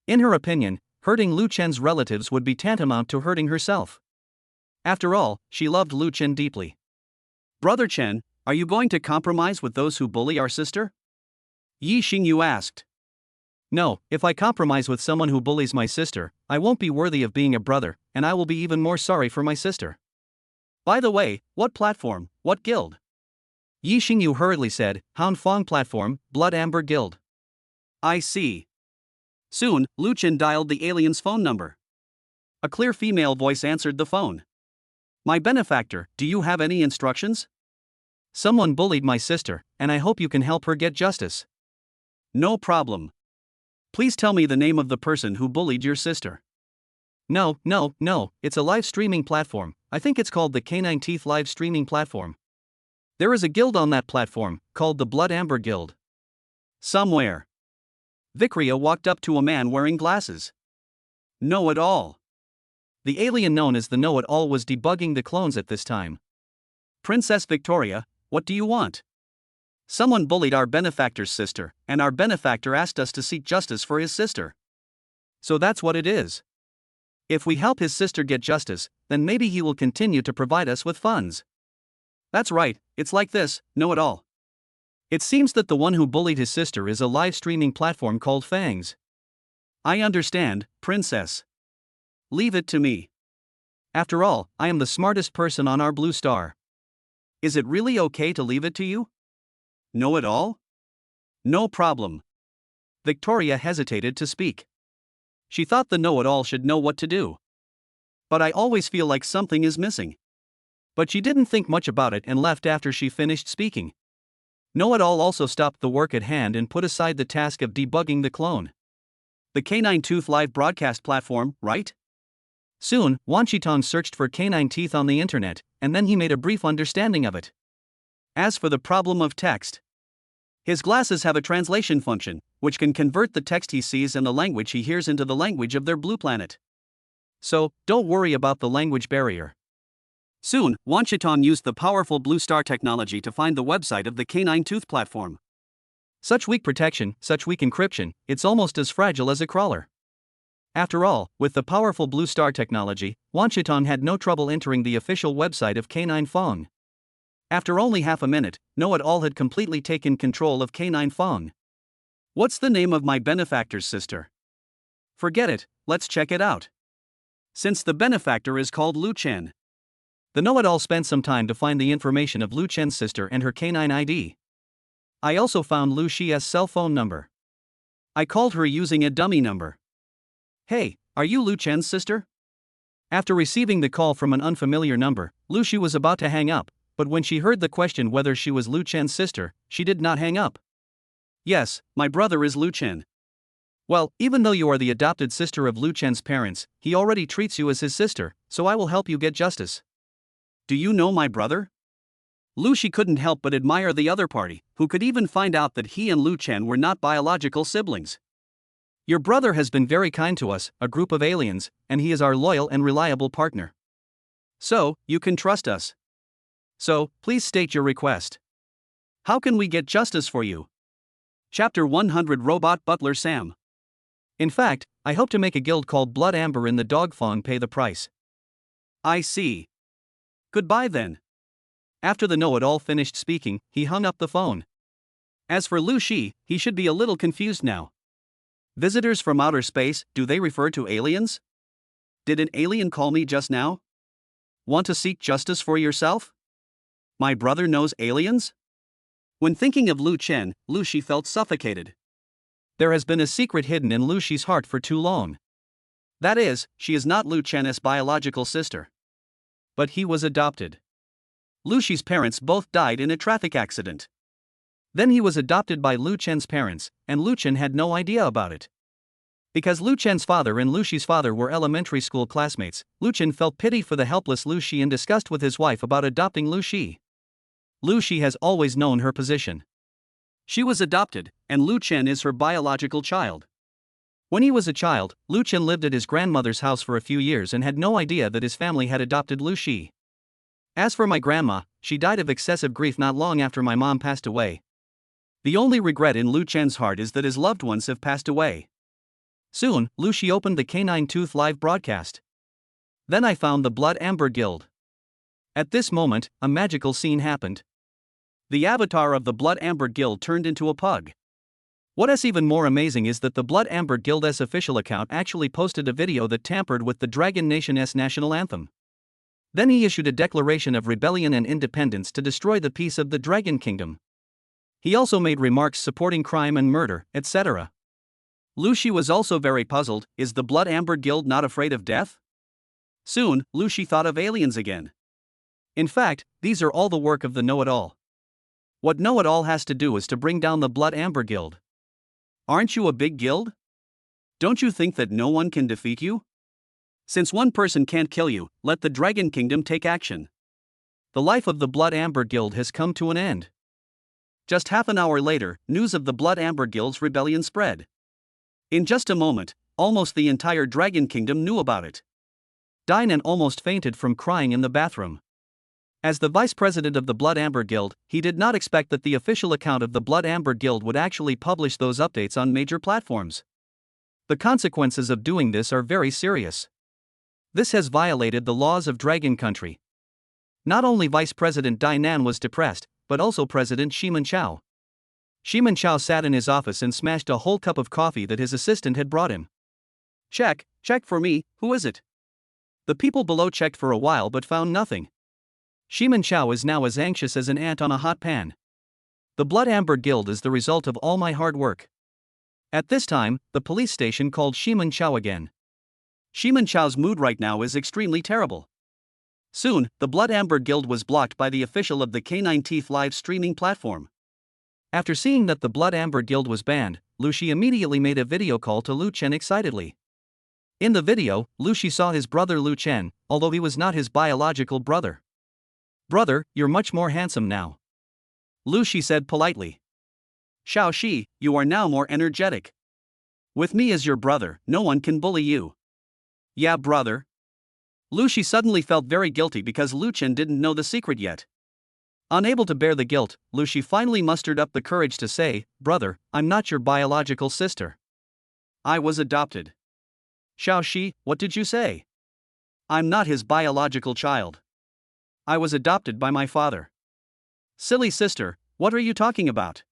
In her opinion, hurting Lu Chen's relatives would be tantamount to hurting herself. After all, she loved Lu Chen deeply. Brother Chen, are you going to compromise with those who bully our sister? Yi Xingyu asked. No, if I compromise with someone who bullies my sister, I won't be worthy of being a brother, and I will be even more sorry for my sister. By the way, what platform, what guild? Yi Xingyu hurriedly said, Hanfang Platform, Blood Amber Guild. I see. Soon, Lu Chen dialed the alien's phone number. A clear female voice answered the phone. My benefactor, do you have any instructions? Someone bullied my sister, and I hope you can help her get justice. No problem. Please tell me the name of the person who bullied your sister. No, it's a live streaming platform. I think it's called the K9 Teeth live streaming platform. There is a guild on that platform, called the Blood Amber Guild. Somewhere. Vikria walked up to a man wearing glasses. Know-it-all. The alien known as the Know-it-all was debugging the clones at this time. Princess Victoria, what do you want? Someone bullied our benefactor's sister, and our benefactor asked us to seek justice for his sister. So that's what it is. If we help his sister get justice, then maybe he will continue to provide us with funds. That's right, it's like this, Know-it-all. It seems that the one who bullied his sister is a live streaming platform called Fangs. I understand, Princess. Leave it to me. After all, I am the smartest person on our blue star. Is it really okay to leave it to you? Know it all? No problem. Victoria hesitated to speak. She thought the know-it-all should know what to do. But I always feel like something is missing. But she didn't think much about it and left after she finished speaking. Know-it-all also stopped the work at hand and put aside the task of debugging the clone. The Canine Tooth live broadcast platform, right? Soon, Wanchiton searched for canine teeth on the internet, and then he made a brief understanding of it. As for the problem of text, his glasses have a translation function, which can convert the text he sees and the language he hears into the language of their blue planet. So, don't worry about the language barrier. Soon, Wanchiton used the powerful Blue Star technology to find the website of the Canine Tooth platform. Such weak protection, such weak encryption, it's almost as fragile as a crawler. After all, with the powerful Blue Star technology, Wanchiton had no trouble entering the official website of Canine Fong. After only half a minute, Know-it-all had completely taken control of Canine Fong. What's the name of my benefactor's sister? Forget it, let's check it out. Since the benefactor is called Lu Chen. The Know-it-all spent some time to find the information of Lu Chen's sister and her canine ID. I also found Lu Xia's cell phone number. I called her using a dummy number. Hey, are you Lu Chen's sister? After receiving the call from an unfamiliar number, Lu Xi was about to hang up, but when she heard the question whether she was Lu Chen's sister, she did not hang up. Yes, my brother is Lu Chen. Well, even though you are the adopted sister of Lu Chen's parents, he already treats you as his sister, so I will help you get justice. Do you know my brother? Lu Xi couldn't help but admire the other party, who could even find out that he and Lu Chen were not biological siblings. Your brother has been very kind to us, a group of aliens, and he is our loyal and reliable partner. So, you can trust us. So, please state your request. How can we get justice for you? Chapter 100 Robot Butler Sam. In fact, I hope to make a guild called Blood Amber in the Dog Fong pay the price. I see. Goodbye then. After the know-it-all finished speaking, he hung up the phone. As for Lu Xi, he should be a little confused now. Visitors from outer space, do they refer to aliens? Did an alien call me just now? Want to seek justice for yourself? My brother knows aliens? When thinking of Lu Chen, Lu Xi felt suffocated. There has been a secret hidden in Lu Xi's heart for too long. That is, she is not Lu Chen's biological sister. But he was adopted. Lu Xi's parents both died in a traffic accident. Then he was adopted by Lu Chen's parents, and Lu Chen had no idea about it. Because Lu Chen's father and Lu Xi's father were elementary school classmates, Lu Chen felt pity for the helpless Lu Xi and discussed with his wife about adopting Lu Xi. Lu Xi has always known her position. She was adopted, and Lu Chen is her biological child. When he was a child, Lu Chen lived at his grandmother's house for a few years and had no idea that his family had adopted Lu Xi. As for my grandma, she died of excessive grief not long after my mom passed away. The only regret in Lu Chen's heart is that his loved ones have passed away. Soon, Lu Xi opened the Canine Tooth live broadcast. Then I found the Blood Amber Guild. At this moment, a magical scene happened. The avatar of the Blood Amber Guild turned into a pug. What is even more amazing is that the Blood Amber Guild's official account actually posted a video that tampered with the Dragon Nation's national anthem. Then he issued a declaration of rebellion and independence to destroy the peace of the Dragon Kingdom. He also made remarks supporting crime and murder, etc. Lu Xi was also very puzzled. Is the Blood Amber Guild not afraid of death? Soon, Lu Xi thought of aliens again. In fact, these are all the work of the Know-it-all. What Know-it-all has to do is to bring down the Blood Amber Guild. Aren't you a big guild? Don't you think that no one can defeat you? Since one person can't kill you, let the Dragon Kingdom take action. The life of the Blood Amber Guild has come to an end. Just half an hour later, news of the Blood Amber Guild's rebellion spread. In just a moment, almost the entire Dragon Kingdom knew about it. Dainan almost fainted from crying in the bathroom. As the vice president of the Blood Amber Guild, he did not expect that the official account of the Blood Amber Guild would actually publish those updates on major platforms. The consequences of doing this are very serious. This has violated the laws of Dragon Country. Not only Vice President Dainan was depressed, but also President Shiman Chao. Shiman Chao sat in his office and smashed a whole cup of coffee that his assistant had brought him. Check for me, who is it? The people below checked for a while but found nothing. Shiman Chao is now as anxious as an ant on a hot pan. The Blood Amber Guild is the result of all my hard work. At this time, the police station called Shiman Chao again. Shiman Chao's mood right now is extremely terrible. Soon, the Blood Amber Guild was blocked by the official of the Canine Teeth live streaming platform. After seeing that the Blood Amber Guild was banned, Lu Shi immediately made a video call to Lu Chen excitedly. In the video, Lu Shi saw his brother Lu Chen, although he was not his biological brother. "Brother, you're much more handsome now," Lu Shi said politely. "Xiao Shi, you are now more energetic. With me as your brother, no one can bully you." "Yeah, brother." Lu Shi suddenly felt very guilty because Lu Chen didn't know the secret yet. Unable to bear the guilt, Lu Shi finally mustered up the courage to say, "Brother, I'm not your biological sister. I was adopted." "Xiao Shi, what did you say?" "I'm not his biological child. I was adopted by my father." "Silly sister, what are you talking about?"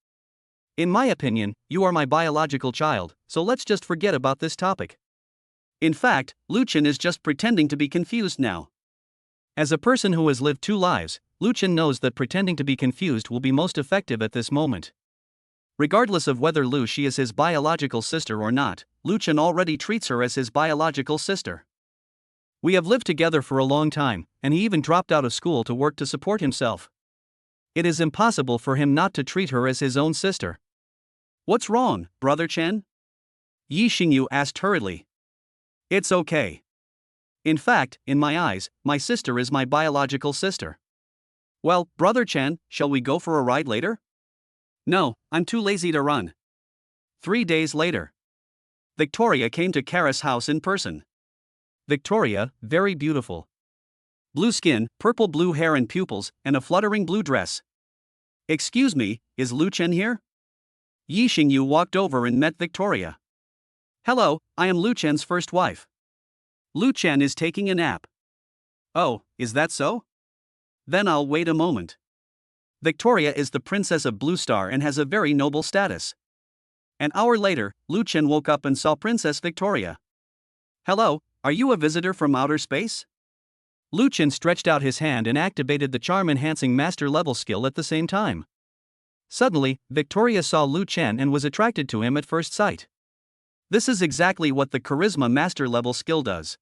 "In my opinion, you are my biological child, so let's just forget about this topic." In fact, Lu Chen is just pretending to be confused now. As a person who has lived 2 lives, Lu Chen knows that pretending to be confused will be most effective at this moment. Regardless of whether Lu Shi is his biological sister or not, Lu Chen already treats her as his biological sister. "We have lived together for a long time, and he even dropped out of school to work to support himself. It is impossible for him not to treat her as his own sister." "What's wrong, Brother Chen?" Yi Xingyu asked hurriedly. "It's okay. In fact, in my eyes, my sister is my biological sister." "Well, Brother Chen, shall we go for a ride later?" "No, I'm too lazy to run." 3 days later, Victoria came to Kara's house in person. Victoria, very beautiful. Blue skin, purple blue hair and pupils, and a fluttering blue dress. "Excuse me, is Lu Chen here?" Yi Xingyu walked over and met Victoria. "Hello, I am Lu Chen's first wife. Lu Chen is taking a nap." "Oh, is that so? Then I'll wait a moment." Victoria is the princess of Blue Star and has a very noble status. An hour later, Lu Chen woke up and saw Princess Victoria. "Hello, are you a visitor from outer space?" Lu Chen stretched out his hand and activated the charm-enhancing master level skill at the same time. Suddenly, Victoria saw Lu Chen and was attracted to him at first sight. This is exactly what the charisma master level skill does.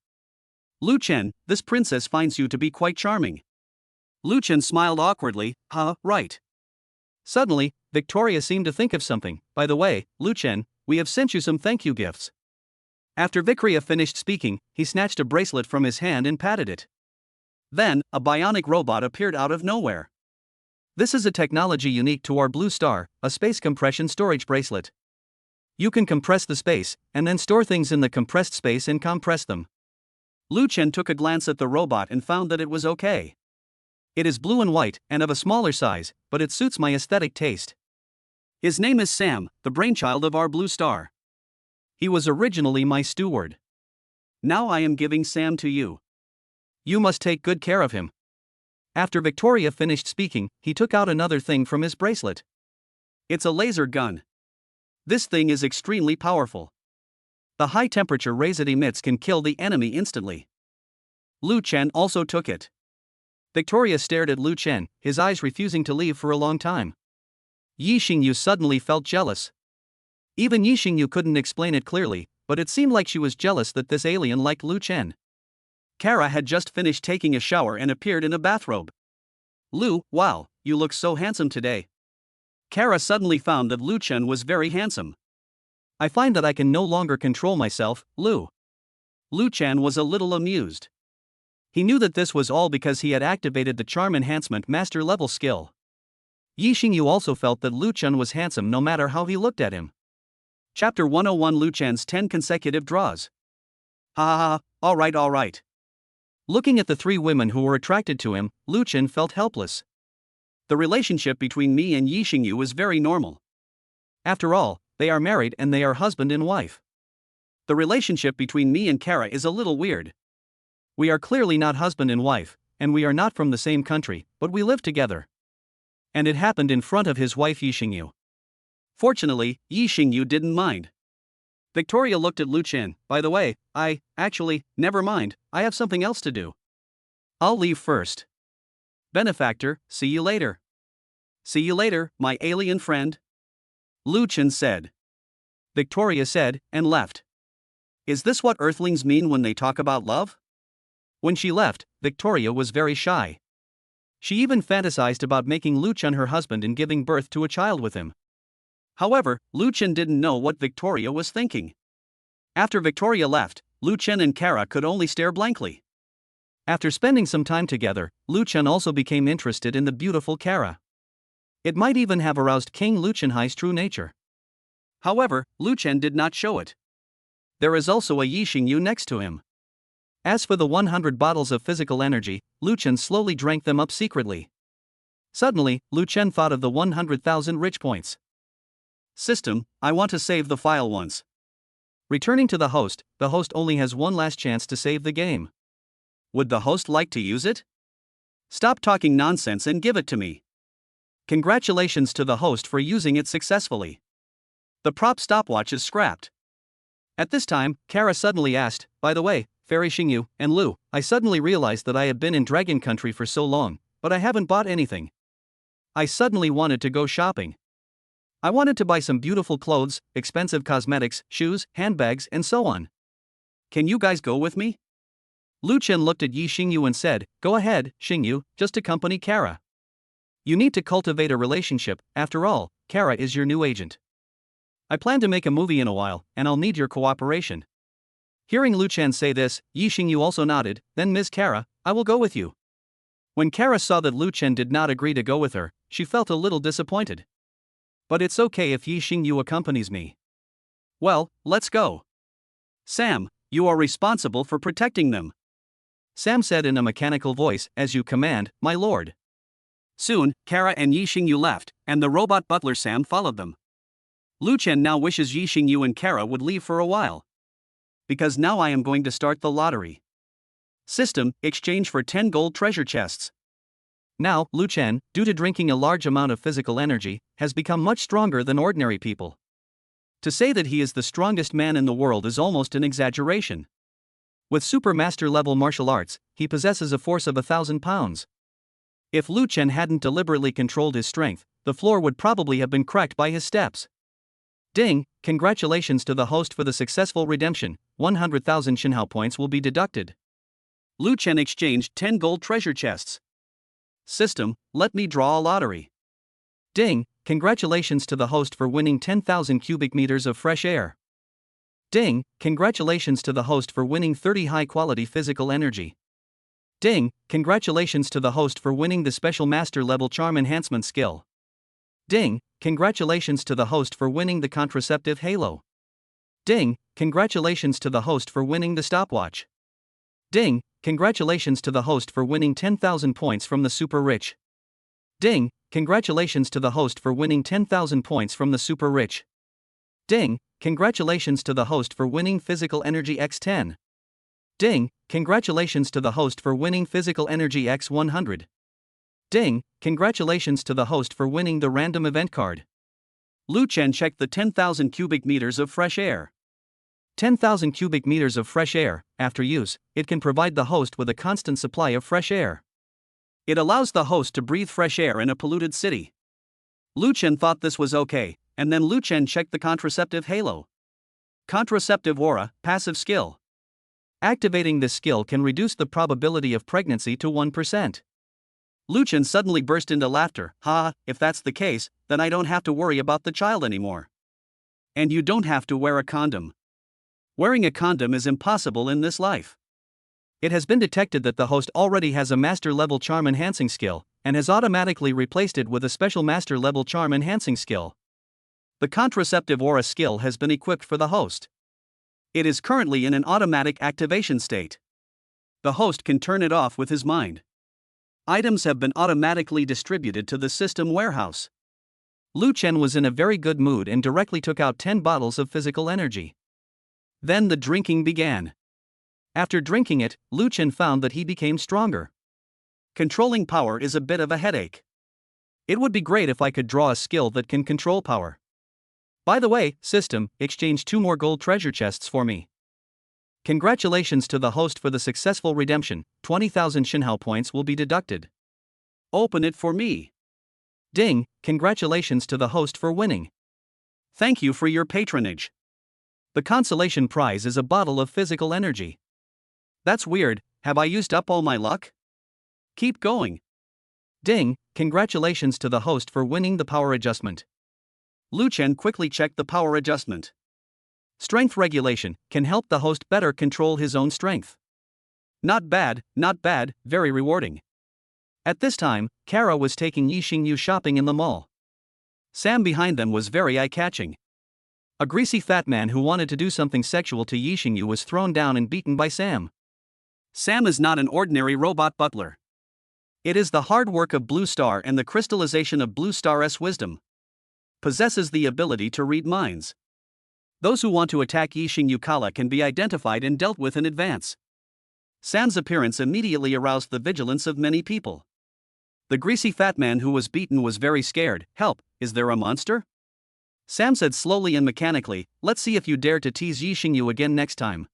"Lu Chen, this princess finds you to be quite charming." Lu Chen smiled awkwardly, right." Suddenly, Victoria seemed to think of something. "By the way, Lu Chen, we have sent you some thank you gifts." After Victoria finished speaking, he snatched a bracelet from his hand and patted it. Then, a bionic robot appeared out of nowhere. "This is a technology unique to our Blue Star, a space compression storage bracelet. You can compress the space, and then store things in the compressed space and compress them." Lu Chen took a glance at the robot and found that it was okay. "It is blue and white, and of a smaller size, but it suits my aesthetic taste." "His name is Sam, the brainchild of our Blue Star. He was originally my steward. Now I am giving Sam to you. You must take good care of him." After Victoria finished speaking, he took out another thing from his bracelet. "It's a laser gun. This thing is extremely powerful. The high temperature rays it emits can kill the enemy instantly." Lu Chen also took it. Victoria stared at Lu Chen, his eyes refusing to leave for a long time. Yi Xingyu suddenly felt jealous. Even Yi Xingyu couldn't explain it clearly, but it seemed like she was jealous that this alien liked Lu Chen. Kara had just finished taking a shower and appeared in a bathrobe. "Lu, wow, you look so handsome today." Kara suddenly found that Lu Chen was very handsome. "I find that I can no longer control myself, Lu." Lu Chen was a little amused. He knew that this was all because he had activated the charm enhancement master level skill. Yi Xingyu also felt that Lu Chen was handsome no matter how he looked at him. Chapter 101 Lu Chen's 10 consecutive draws. Ha, alright. Looking at the 3 women who were attracted to him, Lu Chen felt helpless. The relationship between me and Yi Xingyu is very normal. After all, they are married and they are husband and wife. The relationship between me and Kara is a little weird. We are clearly not husband and wife, and we are not from the same country, but we live together. And it happened in front of his wife Yi Xingyu. Fortunately, Yi Xingyu didn't mind. Victoria looked at Lu Chen. By the way, actually, never mind, I have something else to do. I'll leave first. Benefactor, see you later. See you later, my alien friend. Lu Chen said. Victoria said, and left. Is this what Earthlings mean when they talk about love? When she left, Victoria was very shy. She even fantasized about making Lu Chen her husband and giving birth to a child with him. However, Lu Chen didn't know what Victoria was thinking. After Victoria left, Lu Chen and Kara could only stare blankly. After spending some time together, Lu Chen also became interested in the beautiful Kara. It might even have aroused King Lu Chenhai's true nature. However, Lu Chen did not show it. There is also a Yi Xingyu next to him. As for the 100 bottles of physical energy, Lu Chen slowly drank them up secretly. Suddenly, Lu Chen thought of the 100,000 rich points. System, I want to save the file once. Returning to the host only has one last chance to save the game. Would the host like to use it? Stop talking nonsense and give it to me. Congratulations to the host for using it successfully. The prop stopwatch is scrapped. At this time, Kara suddenly asked, by the way, Fairy Xingyu and Lu, I suddenly realized that I have been in Dragon Country for so long, but I haven't bought anything. I suddenly wanted to go shopping. I wanted to buy some beautiful clothes, expensive cosmetics, shoes, handbags, and so on. Can you guys go with me? Lu Chen looked at Yi Xingyu and said, go ahead, Xingyu, just accompany Kara. You need to cultivate a relationship, after all, Kara is your new agent. I plan to make a movie in a while, and I'll need your cooperation. Hearing Lu Chen say this, Yi Xingyu also nodded, then Ms. Kara, I will go with you. When Kara saw that Lu Chen did not agree to go with her, she felt a little disappointed. But it's okay if Yi Xingyu accompanies me. Well, let's go. Sam, you are responsible for protecting them. Sam said in a mechanical voice, as you command, my lord. Soon, Kara and Yi Xingyu left, and the robot butler Sam followed them. Lu Chen now wishes Yi Xingyu and Kara would leave for a while. Because now I am going to start the lottery. System, exchange for 10 gold treasure chests. Now, Lu Chen, due to drinking a large amount of physical energy, has become much stronger than ordinary people. To say that he is the strongest man in the world is almost an exaggeration. With super master level martial arts, he possesses a force of 1,000 pounds. If Lu Chen hadn't deliberately controlled his strength, the floor would probably have been cracked by his steps. Ding, congratulations to the host for the successful redemption, 100,000 Shinhao points will be deducted. Lu Chen exchanged 10 gold treasure chests. System, let me draw a lottery. Ding, congratulations to the host for winning 10,000 cubic meters of fresh air. Ding, congratulations to the host for winning 30 high-quality physical energy. Ding, congratulations to the host for winning the special master level charm enhancement skill. Ding, congratulations to the host for winning the contraceptive halo. Ding, congratulations to the host for winning the stopwatch. Ding, congratulations to the host for winning 10,000 points from the super rich. Ding, congratulations to the host for winning 10,000 points from the super rich. Ding, congratulations to the host for winning physical energy x10. Ding, congratulations to the host for winning physical energy x100. Ding, congratulations to the host for winning the random event card. Lu Chen checked the 10,000 cubic meters of fresh air. 10,000 cubic meters of fresh air, after use, it can provide the host with a constant supply of fresh air. It allows the host to breathe fresh air in a polluted city. Lu Chen thought this was okay, and then Lu Chen checked the contraceptive halo. Contraceptive aura, passive skill. Activating this skill can reduce the probability of pregnancy to 1%. Lu Chen suddenly burst into laughter. If that's the case, then I don't have to worry about the child anymore. And you don't have to wear a condom. Wearing a condom is impossible in this life. It has been detected that the host already has a master level charm enhancing skill, and has automatically replaced it with a special master level charm enhancing skill. The contraceptive aura skill has been equipped for the host. It is currently in an automatic activation state. The host can turn it off with his mind. Items have been automatically distributed to the system warehouse. Lu Chen was in a very good mood and directly took out 10 bottles of physical energy. Then the drinking began. After drinking it, Lu Chen found that he became stronger. Controlling power is a bit of a headache. It would be great if I could draw a skill that can control power. By the way, system, exchange 2 more gold treasure chests for me. Congratulations to the host for the successful redemption, 20,000 Shinhao points will be deducted. Open it for me. Ding, congratulations to the host for winning. Thank you for your patronage. The consolation prize is a bottle of physical energy. That's weird, have I used up all my luck? Keep going. Ding, congratulations to the host for winning the power adjustment. Lu Chen quickly checked the power adjustment. Strength regulation can help the host better control his own strength. Not bad, very rewarding. At this time, Kara was taking Yixingyu shopping in the mall. Sam behind them was very eye-catching. A greasy fat man who wanted to do something sexual to Yixingyu was thrown down and beaten by Sam. Sam is not an ordinary robot butler. It is the hard work of Blue Star and the crystallization of Blue Star's wisdom. Possesses the ability to read minds. Those who want to attack Yixingyu Kala can be identified and dealt with in advance. Sam's appearance immediately aroused the vigilance of many people. The greasy fat man who was beaten was very scared. Help, is there a monster? Sam said slowly and mechanically, let's see if you dare to tease Yixingyu again next time.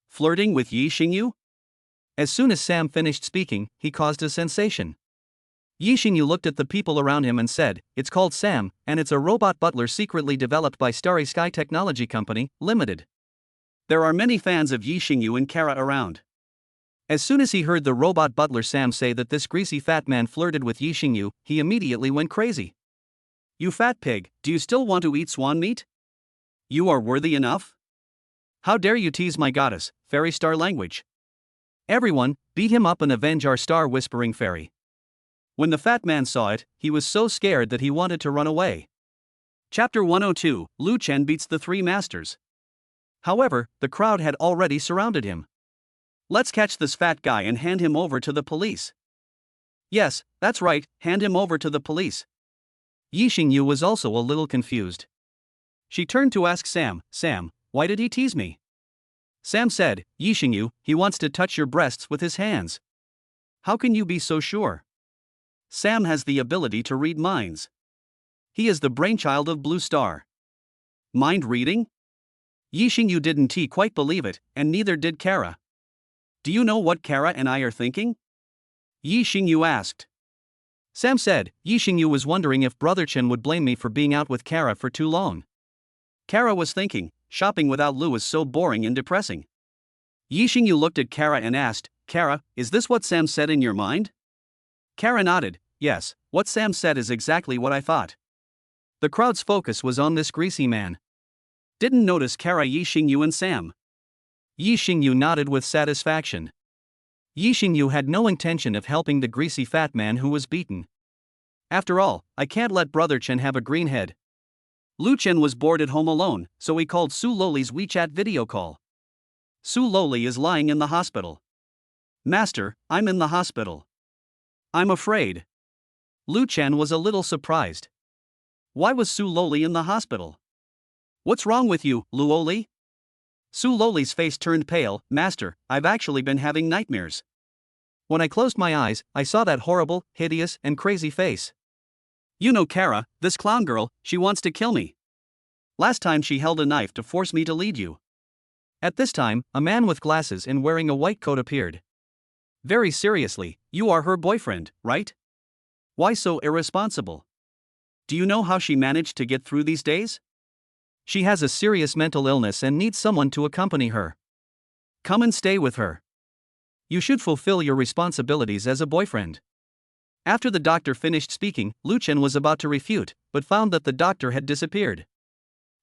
Flirting with Yixingyu? As soon as Sam finished speaking, he caused a sensation. Yixingyu looked at the people around him and said, it's called Sam, and it's a robot butler secretly developed by Starry Sky Technology Company, Limited. There are many fans of Yixingyu and Kara around. As soon as he heard the robot butler Sam say that this greasy fat man flirted with Yixingyu, he immediately went crazy. You fat pig, do you still want to eat swan meat? You are worthy enough? How dare you tease my goddess, fairy star language? Everyone, beat him up and avenge our star whispering fairy. When the fat man saw it, he was so scared that he wanted to run away. Chapter 102, Lu Chen beats the 3 masters. However, the crowd had already surrounded him. Let's catch this fat guy and hand him over to the police. Yes, that's right, hand him over to the police. Yixingyu was also a little confused. She turned to ask Sam, Sam, why did he tease me? Sam said, Yixingyu, he wants to touch your breasts with his hands. How can you be so sure? Sam has the ability to read minds. He is the brainchild of Blue Star. Mind reading? Yixingyu didn't quite believe it, and neither did Kara. Do you know what Kara and I are thinking? Yixingyu asked. Sam said, Yixingyu was wondering if Brother Chen would blame me for being out with Kara for too long. Kara was thinking, shopping without Lu is so boring and depressing. Yixingyu looked at Kara and asked, Kara, is this what Sam said in your mind? Kara nodded, yes, what Sam said is exactly what I thought. The crowd's focus was on this greasy man. Didn't notice Kara, Yixingyu and Sam. Yixingyu nodded with satisfaction. Yixingyu had no intention of helping the greasy fat man who was beaten. After all, I can't let Brother Chen have a green head. Lu Chen was bored at home alone, so he called Su Loli's WeChat video call. Su Loli is lying in the hospital. Master, I'm in the hospital. I'm afraid. Lu Chen was a little surprised. Why was Su Loli in the hospital? What's wrong with you, Lu Loli? Su Loli's face turned pale. Master, I've actually been having nightmares. When I closed my eyes, I saw that horrible, hideous, and crazy face. You know Kara, this clown girl, she wants to kill me. Last time she held a knife to force me to lead you. At this time, a man with glasses and wearing a white coat appeared. Very seriously, you are her boyfriend, right? Why so irresponsible? Do you know how she managed to get through these days? She has a serious mental illness and needs someone to accompany her. Come and stay with her. You should fulfill your responsibilities as a boyfriend. After the doctor finished speaking, Lu Chen was about to refute, but found that the doctor had disappeared.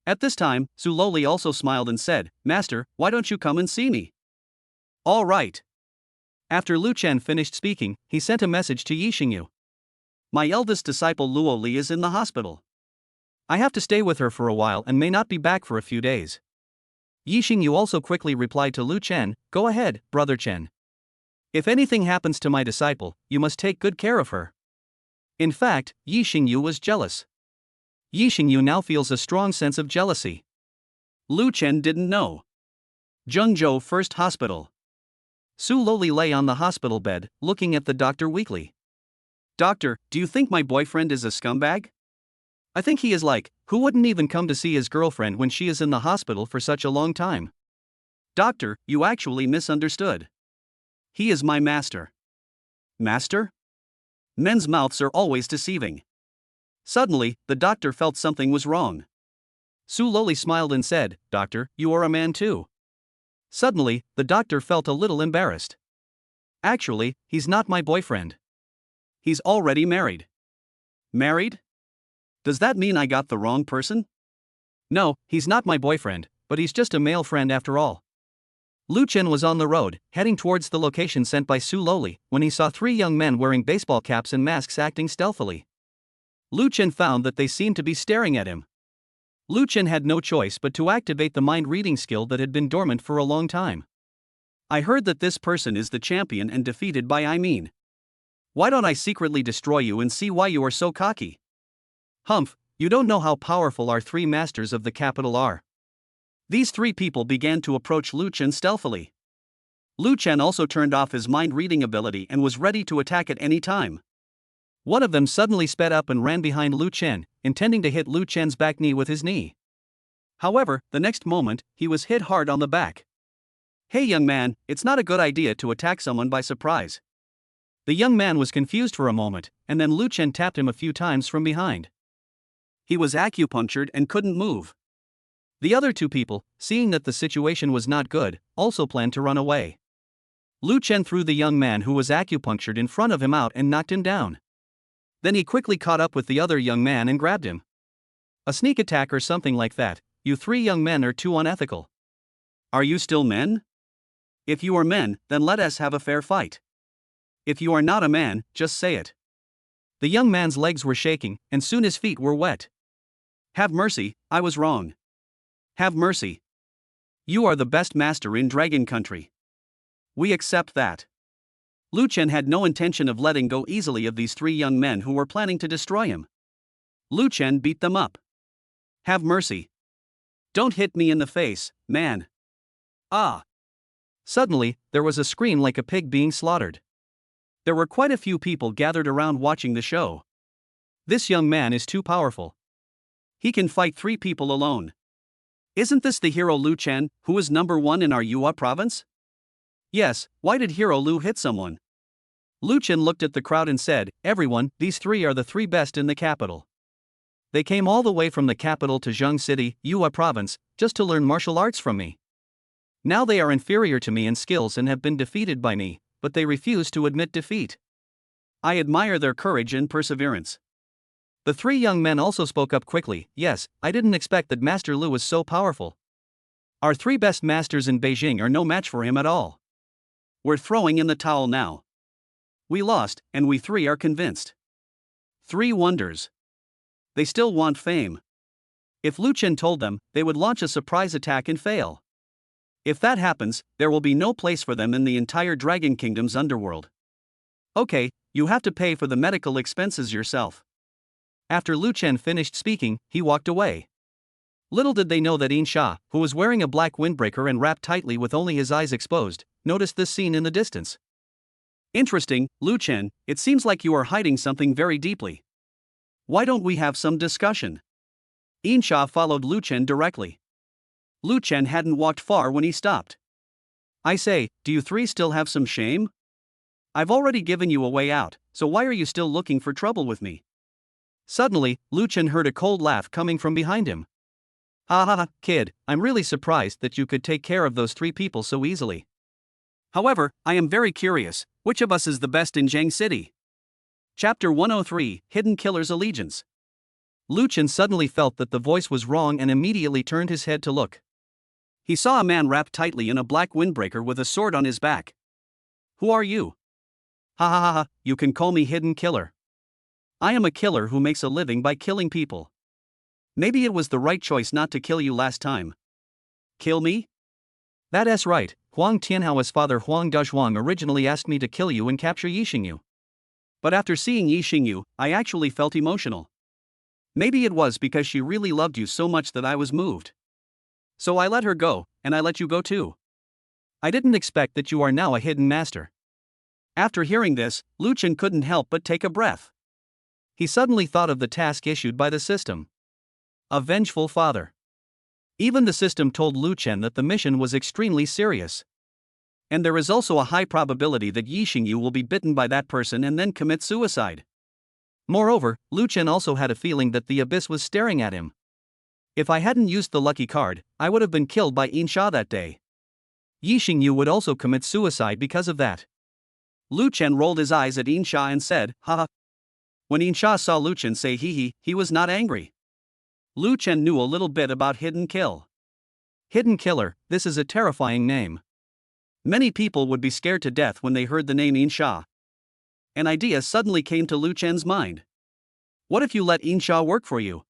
At this time, Su Loli also smiled and said, Master, why don't you come and see me? All right. After Lu Chen finished speaking, he sent a message to Yixingyu. My eldest disciple Luo Li is in the hospital. I have to stay with her for a while and may not be back for a few days. Yixingyu also quickly replied to Lu Chen, Go ahead, Brother Chen. If anything happens to my disciple, you must take good care of her. In fact, Yixingyu was jealous. Yixingyu now feels a strong sense of jealousy. Lu Chen didn't know. Zhengzhou First Hospital. Su Loli lay on the hospital bed, looking at the doctor weakly. Doctor, do you think my boyfriend is a scumbag? I think he is like, Who wouldn't even come to see his girlfriend when she is in the hospital for such a long time? Doctor, you actually misunderstood. He is my master. Master? Men's mouths are always deceiving. Suddenly, the doctor felt something was wrong. Su lowly smiled and said, Doctor, you are a man too. Suddenly, the doctor felt a little embarrassed. Actually, he's not my boyfriend. He's already married. Married? Does that mean I got the wrong person? No, he's not my boyfriend, but he's just a male friend after all. Lu Chen was on the road, heading towards the location sent by Su Lowly, when he saw three young men wearing baseball caps and masks acting stealthily. Lu Chen found that they seemed to be staring at him. Lu Chen had no choice but to activate the mind-reading skill that had been dormant for a long time. I heard that this person is the champion and defeated by I mean. Why don't I secretly destroy you and see why you are so cocky? Humph, you don't know how powerful our three masters of the capital are. These three people began to approach Lu Chen stealthily. Lu Chen also turned off his mind-reading ability and was ready to attack at any time. One of them suddenly sped up and ran behind Lu Chen, intending to hit Lu Chen's back knee with his knee. However, the next moment, he was hit hard on the back. Hey young man, it's not a good idea to attack someone by surprise. The young man was confused for a moment, and then Lu Chen tapped him a few times from behind. He was acupunctured and couldn't move. The other two people, seeing that the situation was not good, also planned to run away. Lu Chen threw the young man who was acupunctured in front of him out and knocked him down. Then he quickly caught up with the other young man and grabbed him. A sneak attack or something like that. You three young men are too unethical. Are you still men? If you are men, then let us have a fair fight. If you are not a man, just say it. The young man's legs were shaking, and soon his feet were wet. Have mercy, I was wrong. Have mercy. You are the best master in Dragon Country. We accept that. Lu Chen had no intention of letting go easily of these three young men who were planning to destroy him. Lu Chen beat them up. Have mercy. Don't hit me in the face, man. Ah! Suddenly, there was a scream like a pig being slaughtered. There were quite a few people gathered around watching the show. This young man is too powerful. He can fight three people alone. Isn't this the hero Lu Chen, who is number 1 in our Yua province? Yes, why did Hero Lu hit someone? Lu Chen looked at the crowd and said, Everyone, these three are the three best in the capital. They came all the way from the capital to Zheng City, Yua province, just to learn martial arts from me. Now they are inferior to me in skills and have been defeated by me, but they refuse to admit defeat. I admire their courage and perseverance. The three young men also spoke up quickly. Yes, I didn't expect that Master Lu was so powerful. Our three best masters in Beijing are no match for him at all. We're throwing in the towel now. We lost, and we three are convinced. 3 wonders. They still want fame. If Lu Chen told them, they would launch a surprise attack and fail. If that happens, there will be no place for them in the entire Dragon Kingdom's underworld. Okay, you have to pay for the medical expenses yourself. After Lu Chen finished speaking, he walked away. Little did they know that In Sha, who was wearing a black windbreaker and wrapped tightly with only his eyes exposed, noticed this scene in the distance. Interesting, Lu Chen, it seems like you are hiding something very deeply. Why don't we have some discussion? In Sha followed Lu Chen directly. Lu Chen hadn't walked far when he stopped. I say, do you three still have some shame? I've already given you a way out, so why are you still looking for trouble with me? Suddenly, Lu Chen heard a cold laugh coming from behind him. Ha ha ha, kid, I'm really surprised that you could take care of those three people so easily. However, I am very curious, which of us is the best in Zheng City? Chapter 103, Hidden Killer's Allegiance. Lu Chen suddenly felt that the voice was wrong and immediately turned his head to look. He saw a man wrapped tightly in a black windbreaker with a sword on his back. Who are you? Ha ha ha ha, you can call me Hidden Killer. I am a killer who makes a living by killing people. Maybe it was the right choice not to kill you last time. Kill me? That's right, Huang Tianhao's father Huang Dazhuang originally asked me to kill you and capture Yixingyu. But after seeing Yixingyu, I actually felt emotional. Maybe it was because she really loved you so much that I was moved. So I let her go, and I let you go too. I didn't expect that you are now a hidden master. After hearing this, Lu Chen couldn't help but take a breath. He suddenly thought of the task issued by the system. A vengeful father. Even the system told Lu Chen that the mission was extremely serious. And there is also a high probability that Yi Xingyu will be bitten by that person and then commit suicide. Moreover, Lu Chen also had a feeling that the abyss was staring at him. If I hadn't used the lucky card, I would have been killed by Insha that day. Yi Xingyu would also commit suicide because of that. Lu Chen rolled his eyes at Insha and said, haha. When Insha saw Lu Chen say he was not angry. Lu Chen knew a little bit about Hidden Kill. Hidden Killer, this is a terrifying name. Many people would be scared to death when they heard the name Insha. An idea suddenly came to Lu Chen's mind. What if you let Insha work for you?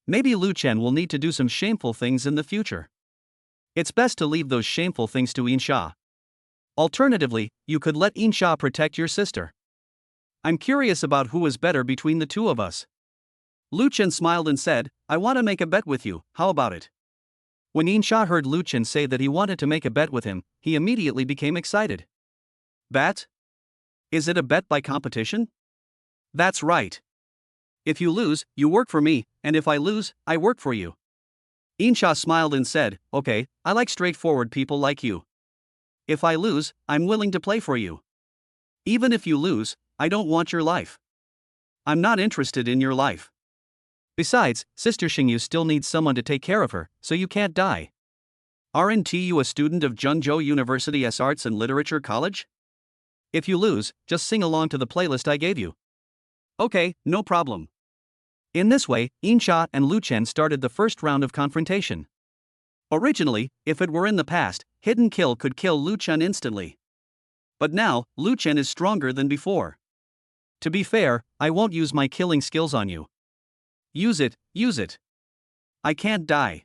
Maybe Lu Chen will need to do some shameful things in the future. It's best to leave those shameful things to Insha. Alternatively, you could let Insha protect your sister. I'm curious about who is better between the two of us. Lu Chen smiled and said, I want to make a bet with you, how about it? When Insha heard Lu Chen say that he wanted to make a bet with him, he immediately became excited. Bet? Is it a bet by competition? That's right. If you lose, you work for me, and if I lose, I work for you. Insha smiled and said, okay, I like straightforward people like you. If I lose, I'm willing to play for you. Even if you lose, I don't want your life. I'm not interested in your life. Besides, Sister Xingyu still needs someone to take care of her, so you can't die. Aren't you a student of Zhengzhou University's Arts and Literature College? If you lose, just sing along to the playlist I gave you. Okay, no problem. In this way, Insha and Lu Chen started the first round of confrontation. Originally, if it were in the past, Hidden Kill could kill Lu Chen instantly. But now, Lu Chen is stronger than before. To be fair, I won't use my killing skills on you. Use it, use it. I can't die.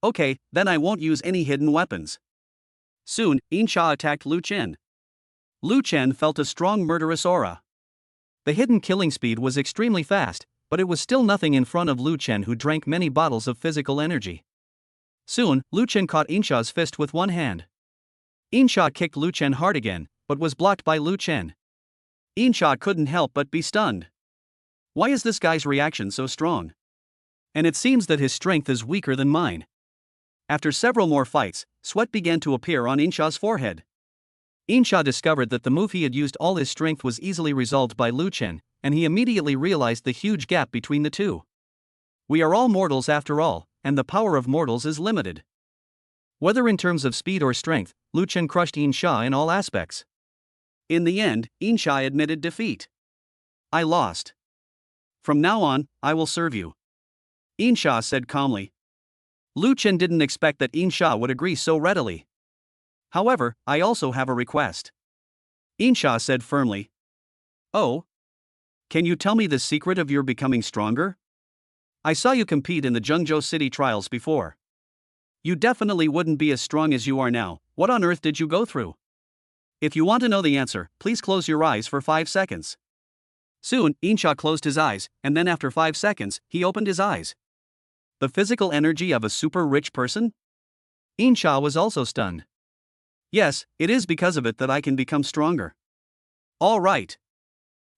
Okay, then I won't use any hidden weapons. Soon, Insha attacked Lu Chen. Lu Chen felt a strong murderous aura. The hidden killing speed was extremely fast, but it was still nothing in front of Lu Chen, who drank many bottles of physical energy. Soon, Lu Chen caught Insha's fist with one hand. Insha kicked Lu Chen hard again, but was blocked by Lu Chen. Insha couldn't help but be stunned. Why is this guy's reaction so strong? And it seems that his strength is weaker than mine. After several more fights, sweat began to appear on Insha's forehead. Insha discovered that the move he had used all his strength was easily resolved by Lu Chen, and he immediately realized the huge gap between the two. We are all mortals after all, and the power of mortals is limited. Whether in terms of speed or strength, Lu Chen crushed Insha in all aspects. In the end, Insha admitted defeat. I lost. From now on, I will serve you. Insha said calmly. Lu Chen didn't expect that Insha would agree so readily. However, I also have a request. Insha said firmly. Oh? Can you tell me the secret of your becoming stronger? I saw you compete in the Zhengzhou City trials before. You definitely wouldn't be as strong as you are now. What on earth did you go through? If you want to know the answer, please close your eyes for 5 seconds. Soon, Insha closed his eyes, and then after 5 seconds, he opened his eyes. The physical energy of a super rich person? Insha was also stunned. Yes, it is because of it that I can become stronger. All right.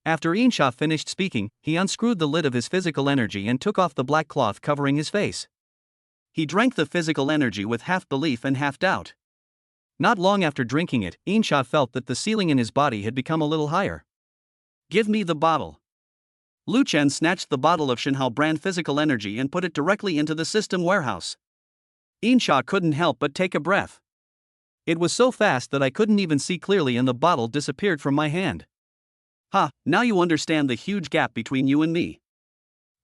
After Insha finished speaking, he unscrewed the lid of his physical energy and took off the black cloth covering his face. He drank the physical energy with half belief and half doubt. Not long after drinking it, Insha felt that the ceiling in his body had become a little higher. Give me the bottle. Lu Chen snatched the bottle of Shanhao brand physical energy and put it directly into the system warehouse. Insha couldn't help but take a breath. It was so fast that I couldn't even see clearly and the bottle disappeared from my hand. Now you understand the huge gap between you and me.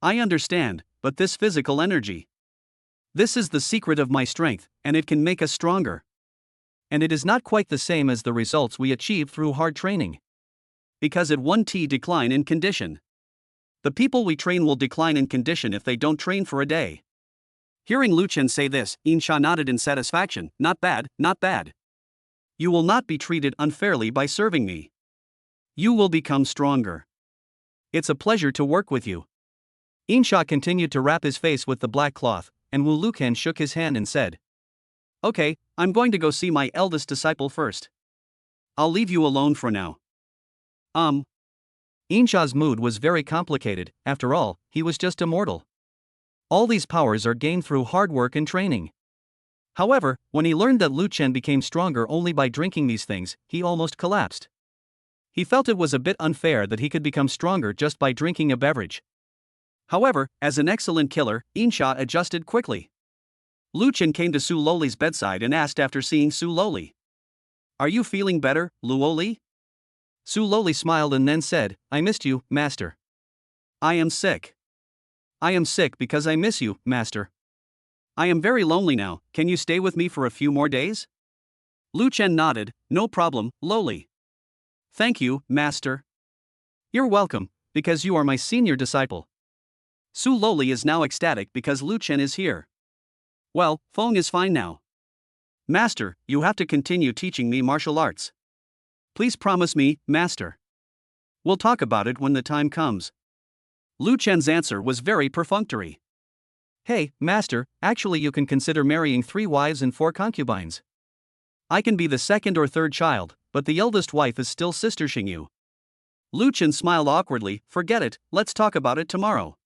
I understand, but this physical energy. This is the secret of my strength, and it can make us stronger. And it is not quite the same as the results we achieve through hard training. Because it 1T decline in condition. The people we train will decline in condition if they don't train for a day. Hearing Lu Chen say this, Insha nodded in satisfaction. Not bad, not bad. You will not be treated unfairly by serving me. You will become stronger. It's a pleasure to work with you. Insha continued to wrap his face with the black cloth, and Wu Lucan shook his hand and said, Okay, I'm going to go see my eldest disciple first. I'll leave you alone for now. Insha's mood was very complicated. After all, he was just a mortal. All these powers are gained through hard work and training. However, when he learned that Lu Chen became stronger only by drinking these things, he almost collapsed. He felt it was a bit unfair that he could become stronger just by drinking a beverage. However, as an excellent killer, Insha adjusted quickly. Lu Chen came to Su Loli's bedside and asked after seeing Su Loli. "Are you feeling better, Luoli?" Su Loli smiled and then said, "I missed you, master." "I am sick. I am sick because I miss you, master. I am very lonely now, can you stay with me for a few more days?" Lu Chen nodded, "No problem, Loli." "Thank you, master." "You're welcome, because you are my senior disciple." Su Loli is now ecstatic because Lu Chen is here. "Well, Feng is fine now. Master, you have to continue teaching me martial arts. Please promise me, master. We'll talk about it when the time comes." Lu Chen's answer was very perfunctory. "Hey, master, actually you can consider marrying 3 wives and 4 concubines. I can be the second or third child, but the eldest wife is still Sister Xingyu." Lu Chen smiled awkwardly, "Forget it, let's talk about it tomorrow."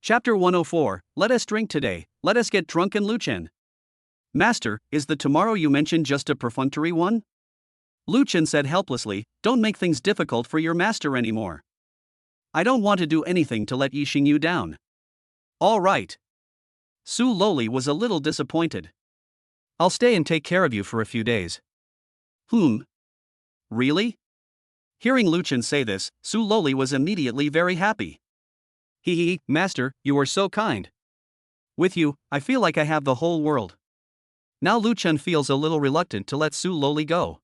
Chapter 104, Let us drink today, let us get drunk in Lu Chen. "Master, is the tomorrow you mentioned just a perfunctory one?" Lu Chen said helplessly, "Don't make things difficult for your master anymore. I don't want to do anything to let Yi Xingyu down." "All right." Su Loli was a little disappointed. "I'll stay and take care of you for a few days." Really? Hearing Lu Chen say this, Su Loli was immediately very happy. Hee, master, you are so kind. With you, I feel like I have the whole world." Now Lu Chen feels a little reluctant to let Su Loli go.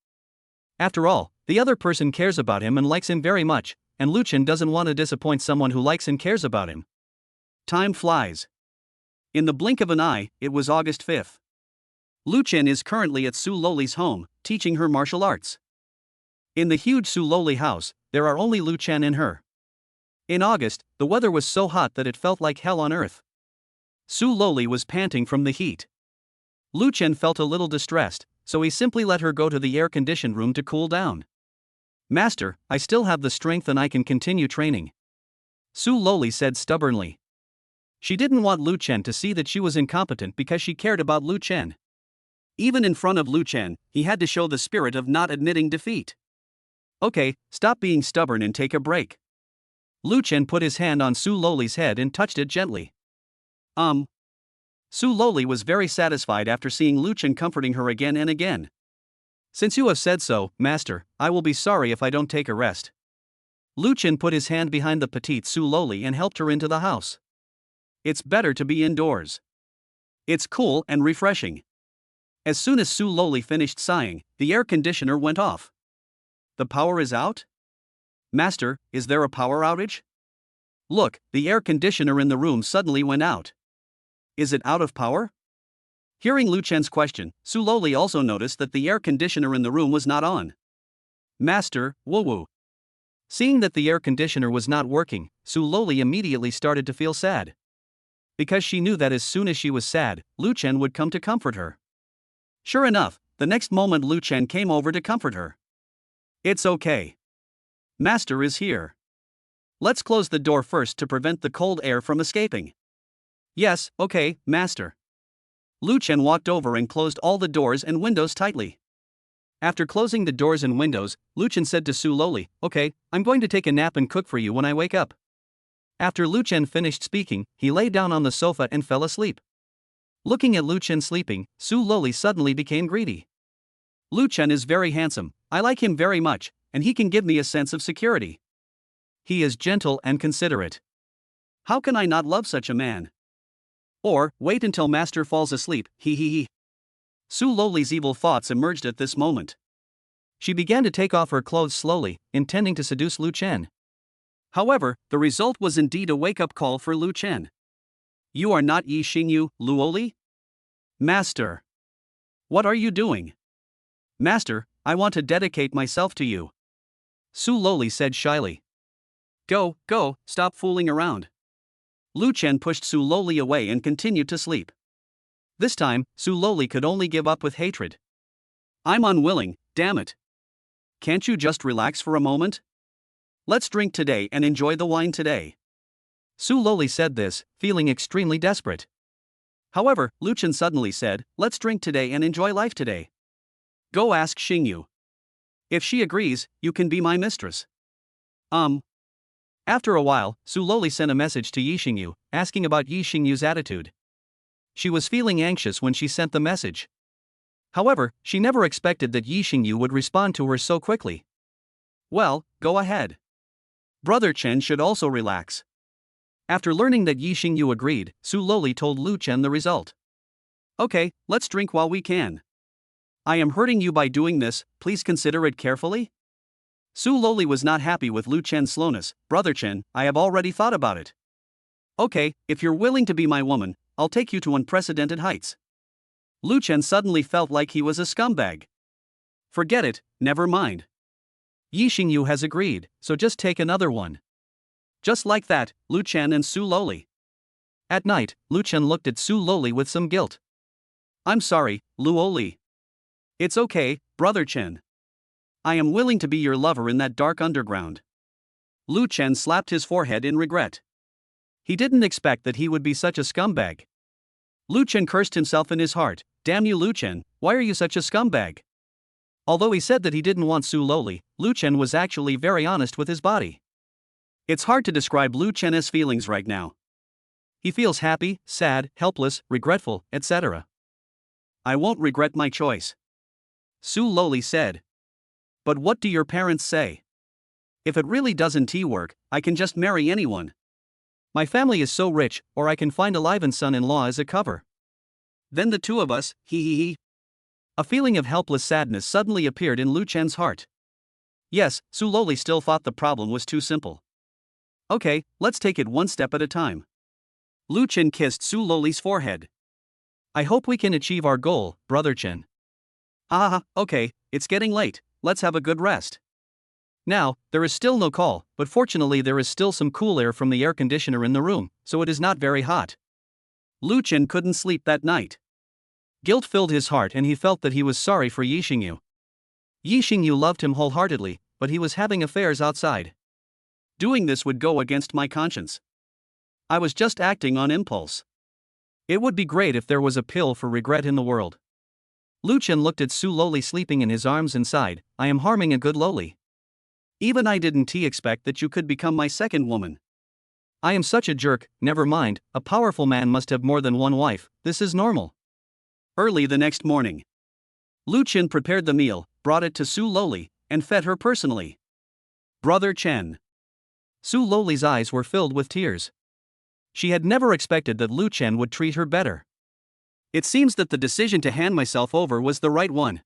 After all, the other person cares about him and likes him very much, and Lu Chen doesn't want to disappoint someone who likes and cares about him. Time flies. In the blink of an eye, it was August 5th. Lu Chen is currently at Su Loli's home, teaching her martial arts. In the huge Su Loli house, there are only Lu Chen and her. In August, the weather was so hot that it felt like hell on earth. Su Loli was panting from the heat. Lu Chen felt a little distressed, so he simply let her go to the air-conditioned room to cool down. "Master, I still have the strength and I can continue training," Su Loli said stubbornly. She didn't want Lu Chen to see that she was incompetent because she cared about Lu Chen. Even in front of Lu Chen, he had to show the spirit of not admitting defeat. "Okay, stop being stubborn and take a break." Lu Chen put his hand on Su Loli's head and touched it gently. Su Loli was very satisfied after seeing Lu Chen comforting her again and again. "Since you have said so, master, I will be sorry if I don't take a rest." Lu Chen put his hand behind the petite Su Loli and helped her into the house. It's better to be indoors. It's cool and refreshing. As soon as Su Loli finished sighing, the air conditioner went off. "The power is out? Master, is there a power outage? Look, the air conditioner in the room suddenly went out. Is it out of power?" Hearing Lu Chen's question, Su Loli also noticed that the air conditioner in the room was not on. "Master, woo-woo." Seeing that the air conditioner was not working, Su Loli immediately started to feel sad. Because she knew that as soon as she was sad, Lu Chen would come to comfort her. Sure enough, the next moment Lu Chen came over to comfort her. "It's okay. Master is here. Let's close the door first to prevent the cold air from escaping." "Yes, okay, master." Lu Chen walked over and closed all the doors and windows tightly. After closing the doors and windows, Lu Chen said to Su Loli, "Okay, I'm going to take a nap and cook for you when I wake up." After Lu Chen finished speaking, he lay down on the sofa and fell asleep. Looking at Lu Chen sleeping, Su Loli suddenly became greedy. "Lu Chen is very handsome, I like him very much, and he can give me a sense of security. He is gentle and considerate. How can I not love such a man? Or, wait until master falls asleep, he. Su Loli's evil thoughts emerged at this moment. She began to take off her clothes slowly, intending to seduce Lu Chen. However, the result was indeed a wake-up call for Lu Chen. "You are not Yi Xingyu, Luoli?" "Master. What are you doing?" "Master, I want to dedicate myself to you," Su Loli said shyly. Go, stop fooling around." Lu Chen pushed Su Loli away and continued to sleep. This time, Su Loli could only give up with hatred. "I'm unwilling, damn it. Can't you just relax for a moment? Let's drink today and enjoy the wine today." Su Loli said this, feeling extremely desperate. However, Lu Chen suddenly said, let's drink today and enjoy life today. Go ask Xingyu. If she agrees, you can be my mistress. After a while, Su Loli sent a message to Yi Xingyu, asking about Yi Xingyu's attitude. She was feeling anxious when she sent the message. However, she never expected that Yi Xingyu would respond to her so quickly. Well, go ahead. Brother Chen should also relax. After learning that Yi Xingyu agreed, Su Loli told Lu Chen the result. Okay, let's drink while we can. I am hurting you by doing this, please consider it carefully. Su Loli was not happy with Lu Chen's slowness. Brother Chen, I have already thought about it. Okay, if you're willing to be my woman, I'll take you to unprecedented heights. Lu Chen suddenly felt like he was a scumbag. Forget it, never mind. Yi Xingyu has agreed, so just take another one. Just like that, Lu Chen and Su Loli. At night, Lu Chen looked at Su Loli with some guilt. I'm sorry, Lu Oli. It's okay, Brother Chen. I am willing to be your lover in that dark underground. Lu Chen slapped his forehead in regret. He didn't expect that he would be such a scumbag. Lu Chen cursed himself in his heart. Damn you, Lu Chen, why are you such a scumbag? Although he said that he didn't want Su Loli, Lu Chen was actually very honest with his body. It's hard to describe Lu Chen's feelings right now. He feels happy, sad, helpless, regretful, etc. I won't regret my choice. Su Loli said. But what do your parents say? If it really doesn't work, I can just marry anyone. My family is so rich, or I can find a live-in son-in-law as a cover. Then the two of us, he. A feeling of helpless sadness suddenly appeared in Lu Chen's heart. Yes, Su Loli still thought the problem was too simple. Okay, let's take it one step at a time. Lu Chen kissed Su Loli's forehead. I hope we can achieve our goal, Brother Chen. Okay, it's getting late, let's have a good rest. Now, there is still no call, but fortunately there is still some cool air from the air conditioner in the room, so it is not very hot. Lu Chen couldn't sleep that night. Guilt filled his heart and he felt that he was sorry for Yi Xingyu. Yi Xingyu loved him wholeheartedly, but he was having affairs outside. Doing this would go against my conscience. I was just acting on impulse. It would be great if there was a pill for regret in the world. Lu Chen looked at Su Loli sleeping in his arms and sighed, I am harming a good Loli. Even I didn't expect that you could become my second woman. I am such a jerk, never mind, a powerful man must have more than one wife, this is normal. Early the next morning, Lu Chen prepared the meal, brought it to Su Loli, and fed her personally. Brother Chen. Su Loli's eyes were filled with tears. She had never expected that Lu Chen would treat her better. It seems that the decision to hand myself over was the right one.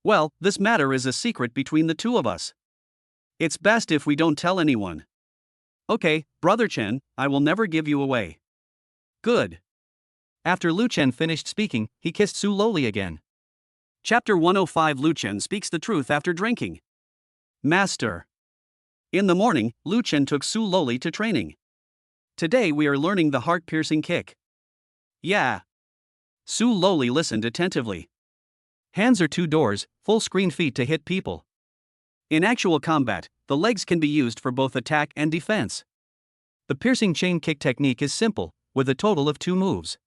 Well, this matter is a secret between the two of us. It's best if we don't tell anyone. Okay, Brother Chen, I will never give you away. Good. After Lu Chen finished speaking, he kissed Su Loli again. Chapter 105 Lu Chen speaks the truth after drinking. Master. In the morning, Lu Chen took Su Loli to training. Today we are learning the heart-piercing kick. Yeah. Su Loli listened attentively. Hands are two doors, full-screen feet to hit people. In actual combat, the legs can be used for both attack and defense. The piercing chain kick technique is simple, with a total of 2 moves.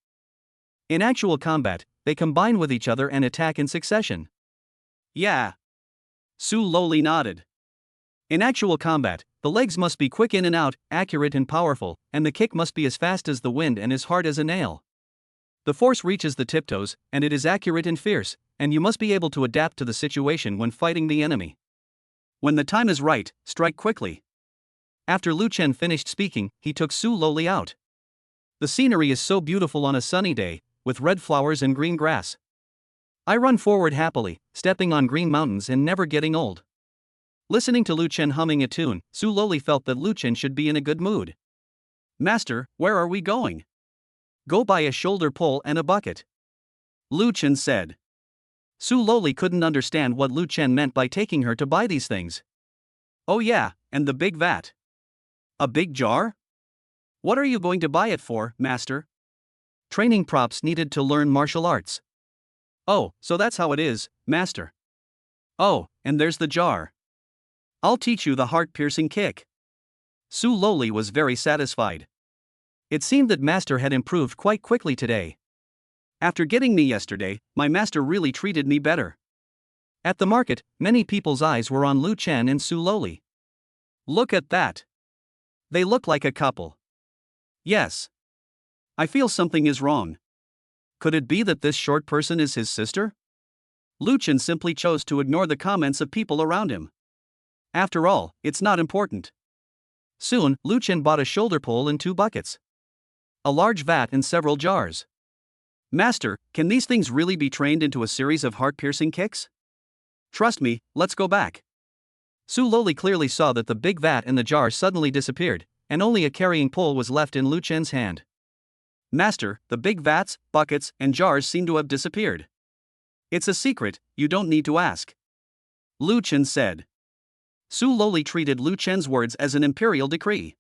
In actual combat, they combine with each other and attack in succession. Yeah. Su Loli nodded. In actual combat, the legs must be quick in and out, accurate and powerful, and the kick must be as fast as the wind and as hard as a nail. The force reaches the tiptoes, and it is accurate and fierce, and you must be able to adapt to the situation when fighting the enemy. When the time is right, strike quickly. After Lu Chen finished speaking, he took Su Loli out. The scenery is so beautiful on a sunny day, with red flowers and green grass. I run forward happily, stepping on green mountains and never getting old. Listening to Lu Chen humming a tune, Su Loli felt that Lu Chen should be in a good mood. Master, where are we going? Go buy a shoulder pole and a bucket. Lu Chen said. Su Loli couldn't understand what Lu Chen meant by taking her to buy these things. Oh yeah, and the big vat. A big jar? What are you going to buy it for, master? Training props needed to learn martial arts. Oh, so that's how it is, master. Oh, and there's the jar. I'll teach you the heart-piercing kick. Su Loli was very satisfied. It seemed that Master had improved quite quickly today. After getting me yesterday, my master really treated me better. At the market, many people's eyes were on Lu Chen and Su Loli. Look at that. They look like a couple. Yes. I feel something is wrong. Could it be that this short person is his sister? Lu Chen simply chose to ignore the comments of people around him. After all, it's not important. Soon, Lu Chen bought a shoulder pole and 2 buckets, a large vat and several jars. Master, can these things really be trained into a series of heart-piercing kicks? Trust me, let's go back. Su Loli clearly saw that the big vat and the jar suddenly disappeared, and only a carrying pole was left in Lu Chen's hand. Master, the big vats, buckets, and jars seem to have disappeared. It's a secret, you don't need to ask. Lu Chen said. Su Loli treated Lu Chen's words as an imperial decree.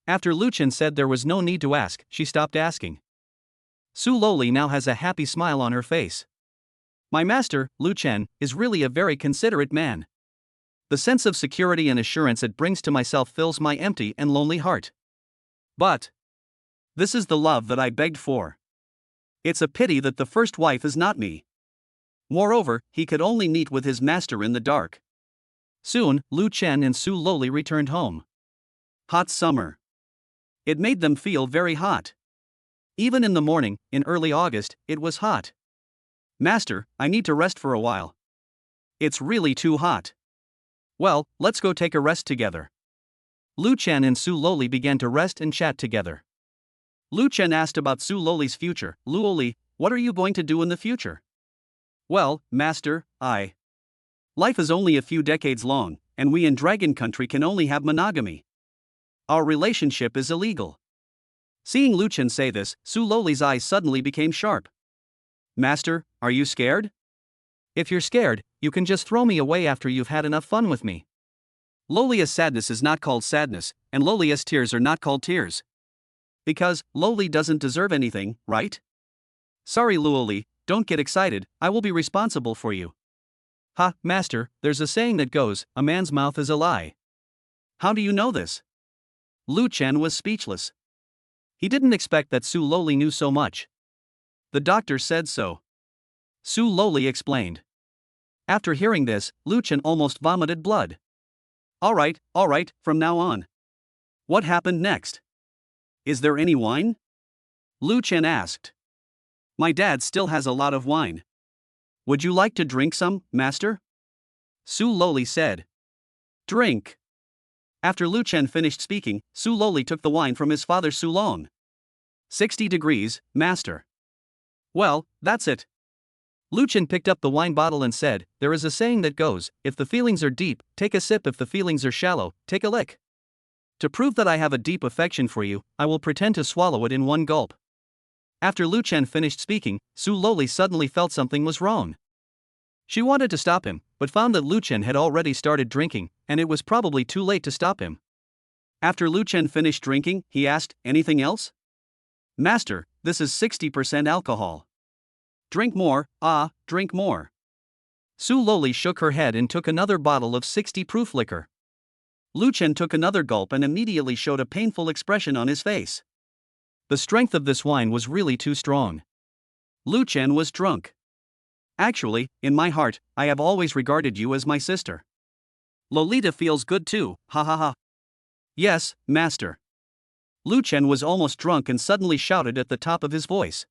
After Lu Chen said there was no need to ask, she stopped asking. Su Loli now has a happy smile on her face. My master, Lu Chen, is really a very considerate man. The sense of security and assurance it brings to myself fills my empty and lonely heart. But this is the love that I begged for. It's a pity that the first wife is not me. Moreover, he could only meet with his master in the dark. Soon, Lu Chen and Su Loli returned home. Hot summer. It made them feel very hot. Even in the morning, in early August, it was hot. Master, I need to rest for a while. It's really too hot. Well, let's go take a rest together. Lu Chen and Su Loli began to rest and chat together. Lu Chen asked about Su Loli's future. Lu Loli, what are you going to do in the future? Well, master, life is only a few decades long, and we in Dragon Country can only have monogamy. Our relationship is illegal. Seeing Lu Chen say this, Su Loli's eyes suddenly became sharp. Master, are you scared? If you're scared, you can just throw me away after you've had enough fun with me. Lolia's sadness is not called sadness, and Lolia's tears are not called tears. Because Loli doesn't deserve anything, right? Sorry, Loli, don't get excited, I will be responsible for you. Ha, master, there's a saying that goes, a man's mouth is a lie. How do you know this? Lu Chen was speechless. He didn't expect that Su Loli knew so much. The doctor said so. Su Loli explained. After hearing this, Lu Chen almost vomited blood. All right, from now on. What happened next? Is there any wine? Lu Chen asked. My dad still has a lot of wine. Would you like to drink some, master? Su Loli said. Drink. After Lu Chen finished speaking, Su Loli took the wine from his father Su Long. 60 degrees, master. Well, that's it. Lu Chen picked up the wine bottle and said, there is a saying that goes, if the feelings are deep, take a sip. If the feelings are shallow, take a lick. To prove that I have a deep affection for you, I will pretend to swallow it in one gulp. After Lu Chen finished speaking, Su Loli suddenly felt something was wrong. She wanted to stop him, but found that Lu Chen had already started drinking, and it was probably too late to stop him. After Lu Chen finished drinking, he asked, anything else? Master, this is 60% alcohol. Drink more, drink more. Su Loli shook her head and took another bottle of 60 proof liquor. Lu Chen took another gulp and immediately showed a painful expression on his face. The strength of this wine was really too strong. Lu Chen was drunk. Actually, in my heart, I have always regarded you as my sister. Lolita feels good too, ha ha ha. Yes, master. Lu Chen was almost drunk and suddenly shouted at the top of his voice.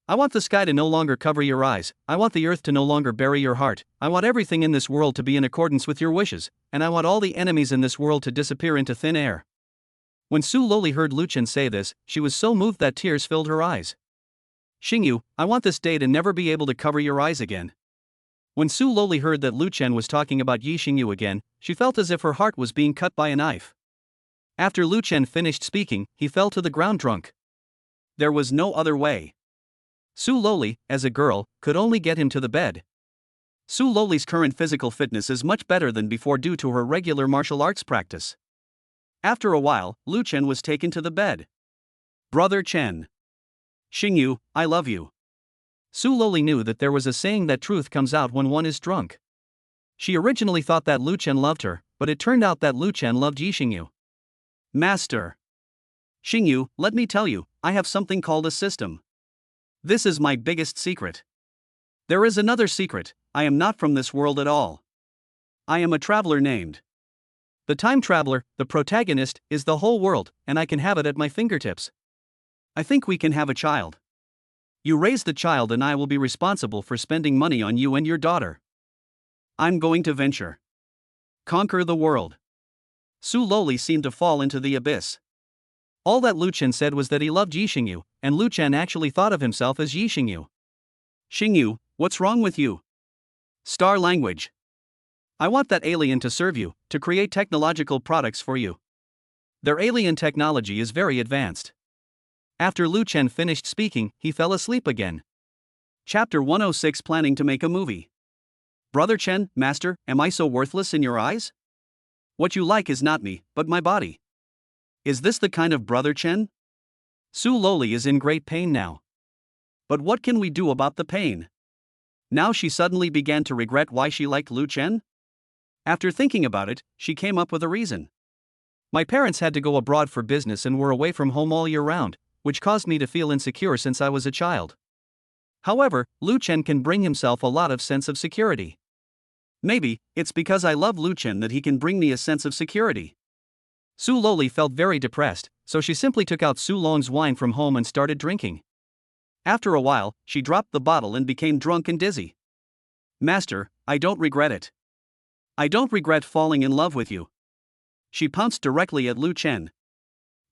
I want the sky to no longer cover your eyes, I want the earth to no longer bury your heart, I want everything in this world to be in accordance with your wishes, and I want all the enemies in this world to disappear into thin air. When Su Loli heard Lu Chen say this, she was so moved that tears filled her eyes. Xingyu, I want this day to never be able to cover your eyes again. When Su Loli heard that Lu Chen was talking about Yi Xingyu again, she felt as if her heart was being cut by a knife. After Lu Chen finished speaking, he fell to the ground drunk. There was no other way. Su Loli, as a girl, could only get him to the bed. Su Loli's current physical fitness is much better than before due to her regular martial arts practice. After a while, Lu Chen was taken to the bed. Brother Chen. Xingyu, I love you. Su Loli knew that there was a saying that truth comes out when one is drunk. She originally thought that Lu Chen loved her, but it turned out that Lu Chen loved Yi Xingyu. Master. Xingyu, let me tell you, I have something called a system. This is my biggest secret. There is another secret, I am not from this world at all. I am a traveler named. The time traveler, the protagonist, is the whole world, and I can have it at my fingertips. I think we can have a child. You raise the child and I will be responsible for spending money on you and your daughter. I'm going to venture. Conquer the world. Su Loli seemed to fall into the abyss. All that Lu Chen said was that he loved Yi Xingyu, and Lu Chen actually thought of himself as Yi Xingyu. Xingyu, what's wrong with you? Star language. I want that alien to serve you, to create technological products for you. Their alien technology is very advanced. After Lu Chen finished speaking, he fell asleep again. Chapter 106 Planning to make a movie. Brother Chen, Master, am I so worthless in your eyes? What you like is not me, but my body. Is this the kind of brother Chen? Su Loli is in great pain now. But what can we do about the pain? Now she suddenly began to regret why she liked Lu Chen? After thinking about it, she came up with a reason. My parents had to go abroad for business and were away from home all year round, which caused me to feel insecure since I was a child. However, Lu Chen can bring himself a lot of sense of security. Maybe, it's because I love Lu Chen that he can bring me a sense of security. Su Loli felt very depressed, so she simply took out Su Long's wine from home and started drinking. After a while, she dropped the bottle and became drunk and dizzy. Master, I don't regret it. I don't regret falling in love with you. She pounced directly at Lu Chen.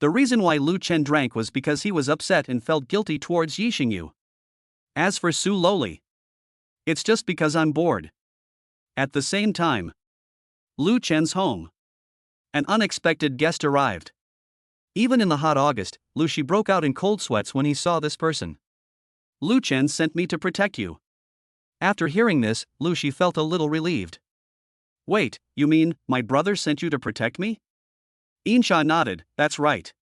The reason why Lu Chen drank was because he was upset and felt guilty towards Yi Xingyu. As for Su Loli, it's just because I'm bored. At the same time, Lu Chen's home. An unexpected guest arrived. Even in the hot August, Lu Shi broke out in cold sweats when he saw this person. Lu Chen sent me to protect you. After hearing this, Lu Shi felt a little relieved. Wait, you mean, my brother sent you to protect me? Insha nodded, that's right.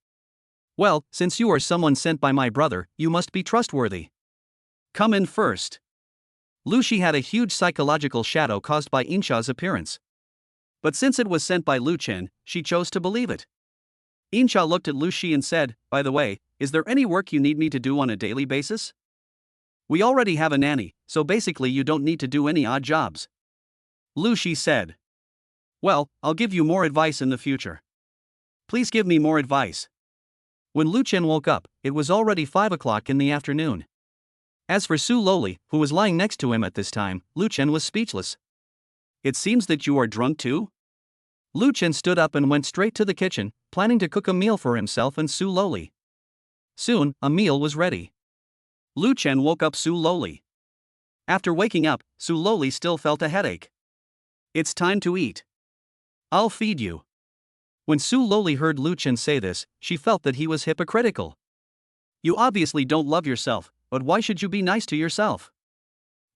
Well, since you are someone sent by my brother, you must be trustworthy. Come in first. Lu Shi had a huge psychological shadow caused by Insha's appearance. But since it was sent by Lu Chen, she chose to believe it. Insha looked at Lu Shi and said, by the way, is there any work you need me to do on a daily basis? We already have a nanny, so basically you don't need to do any odd jobs. Lu Shi said. Well, I'll give you more advice in the future. Please give me more advice. When Lu Chen woke up, it was already 5 o'clock in the afternoon. As for Su Loli, who was lying next to him at this time, Lu Chen was speechless. It seems that you are drunk too? Lu Chen stood up and went straight to the kitchen, planning to cook a meal for himself and Su Loli. Soon, a meal was ready. Lu Chen woke up Su Loli. After waking up, Su Loli still felt a headache. It's time to eat. I'll feed you. When Su Loli heard Lu Chen say this, she felt that he was hypocritical. You obviously don't love yourself, but why should you be nice to yourself?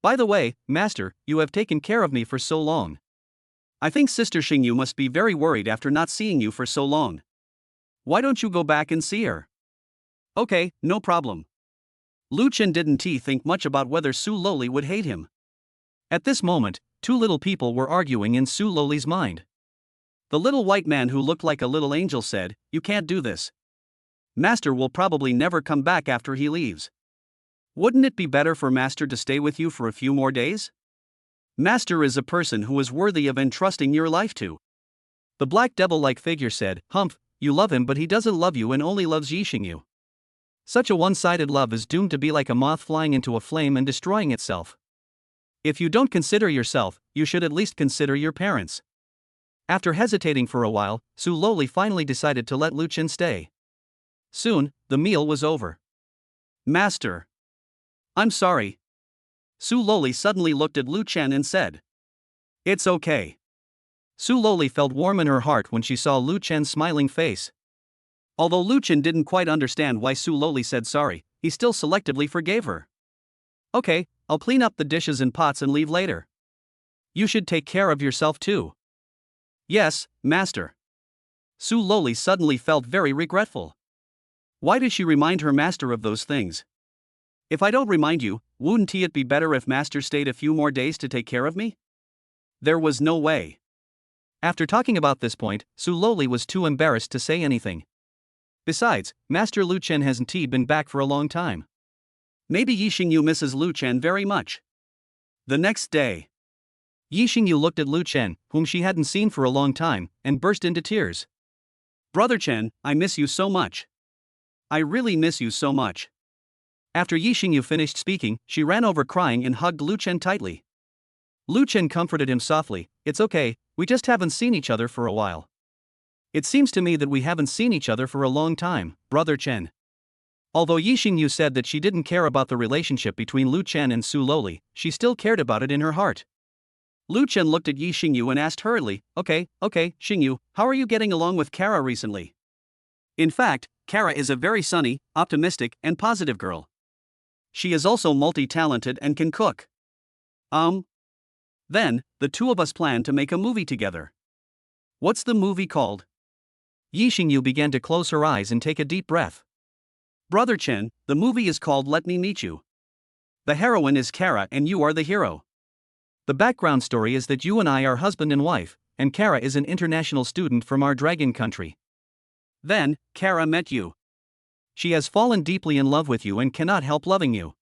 By the way, Master, you have taken care of me for so long. I think Sister Xingyu must be very worried after not seeing you for so long. Why don't you go back and see her? Okay, no problem. Lu Chen didn't think much about whether Su Loli would hate him. At this moment, two little people were arguing in Su Loli's mind. The little white man who looked like a little angel said, you can't do this. Master will probably never come back after he leaves. Wouldn't it be better for Master to stay with you for a few more days? Master is a person who is worthy of entrusting your life to. The black devil-like figure said, Humph, you love him but he doesn't love you and only loves Yi Xingyu. Such a one-sided love is doomed to be like a moth flying into a flame and destroying itself. If you don't consider yourself, you should at least consider your parents. After hesitating for a while, Su Loli finally decided to let Lu Chen stay. Soon, the meal was over. Master. I'm sorry. Su Loli suddenly looked at Lu Chen and said. It's okay. Su Loli felt warm in her heart when she saw Lu Chen's smiling face. Although Lu Chen didn't quite understand why Su Loli said sorry, he still selectively forgave her. Okay, I'll clean up the dishes and pots and leave later. You should take care of yourself too. Yes, Master. Su Loli suddenly felt very regretful. Why did she remind her master of those things? If I don't remind you, wouldn't it be better if Master stayed a few more days to take care of me? There was no way. After talking about this point, Su Loli was too embarrassed to say anything. Besides, Master Lu Chen hasn't been back for a long time. Maybe Yi Xingyu misses Lu Chen very much. The next day, Yi Xingyu looked at Lu Chen, whom she hadn't seen for a long time, and burst into tears. Brother Chen, I miss you so much. I really miss you so much. After Yi Xingyu finished speaking, she ran over crying and hugged Lu Chen tightly. Lu Chen comforted him softly. It's okay, we just haven't seen each other for a while. It seems to me that we haven't seen each other for a long time, Brother Chen. Although Yi Xingyu said that she didn't care about the relationship between Lu Chen and Su Loli, she still cared about it in her heart. Lu Chen looked at Yi Xingyu and asked hurriedly, Okay, Xingyu, how are you getting along with Kara recently? In fact, Kara is a very sunny, optimistic, and positive girl. She is also multi-talented and can cook. Then, the two of us plan to make a movie together. What's the movie called? Yi Xingyu began to close her eyes and take a deep breath. Brother Chen, the movie is called Let Me Meet You. The heroine is Kara and you are the hero. The background story is that you and I are husband and wife, and Kara is an international student from our dragon country. Then, Kara met you. She has fallen deeply in love with you and cannot help loving you.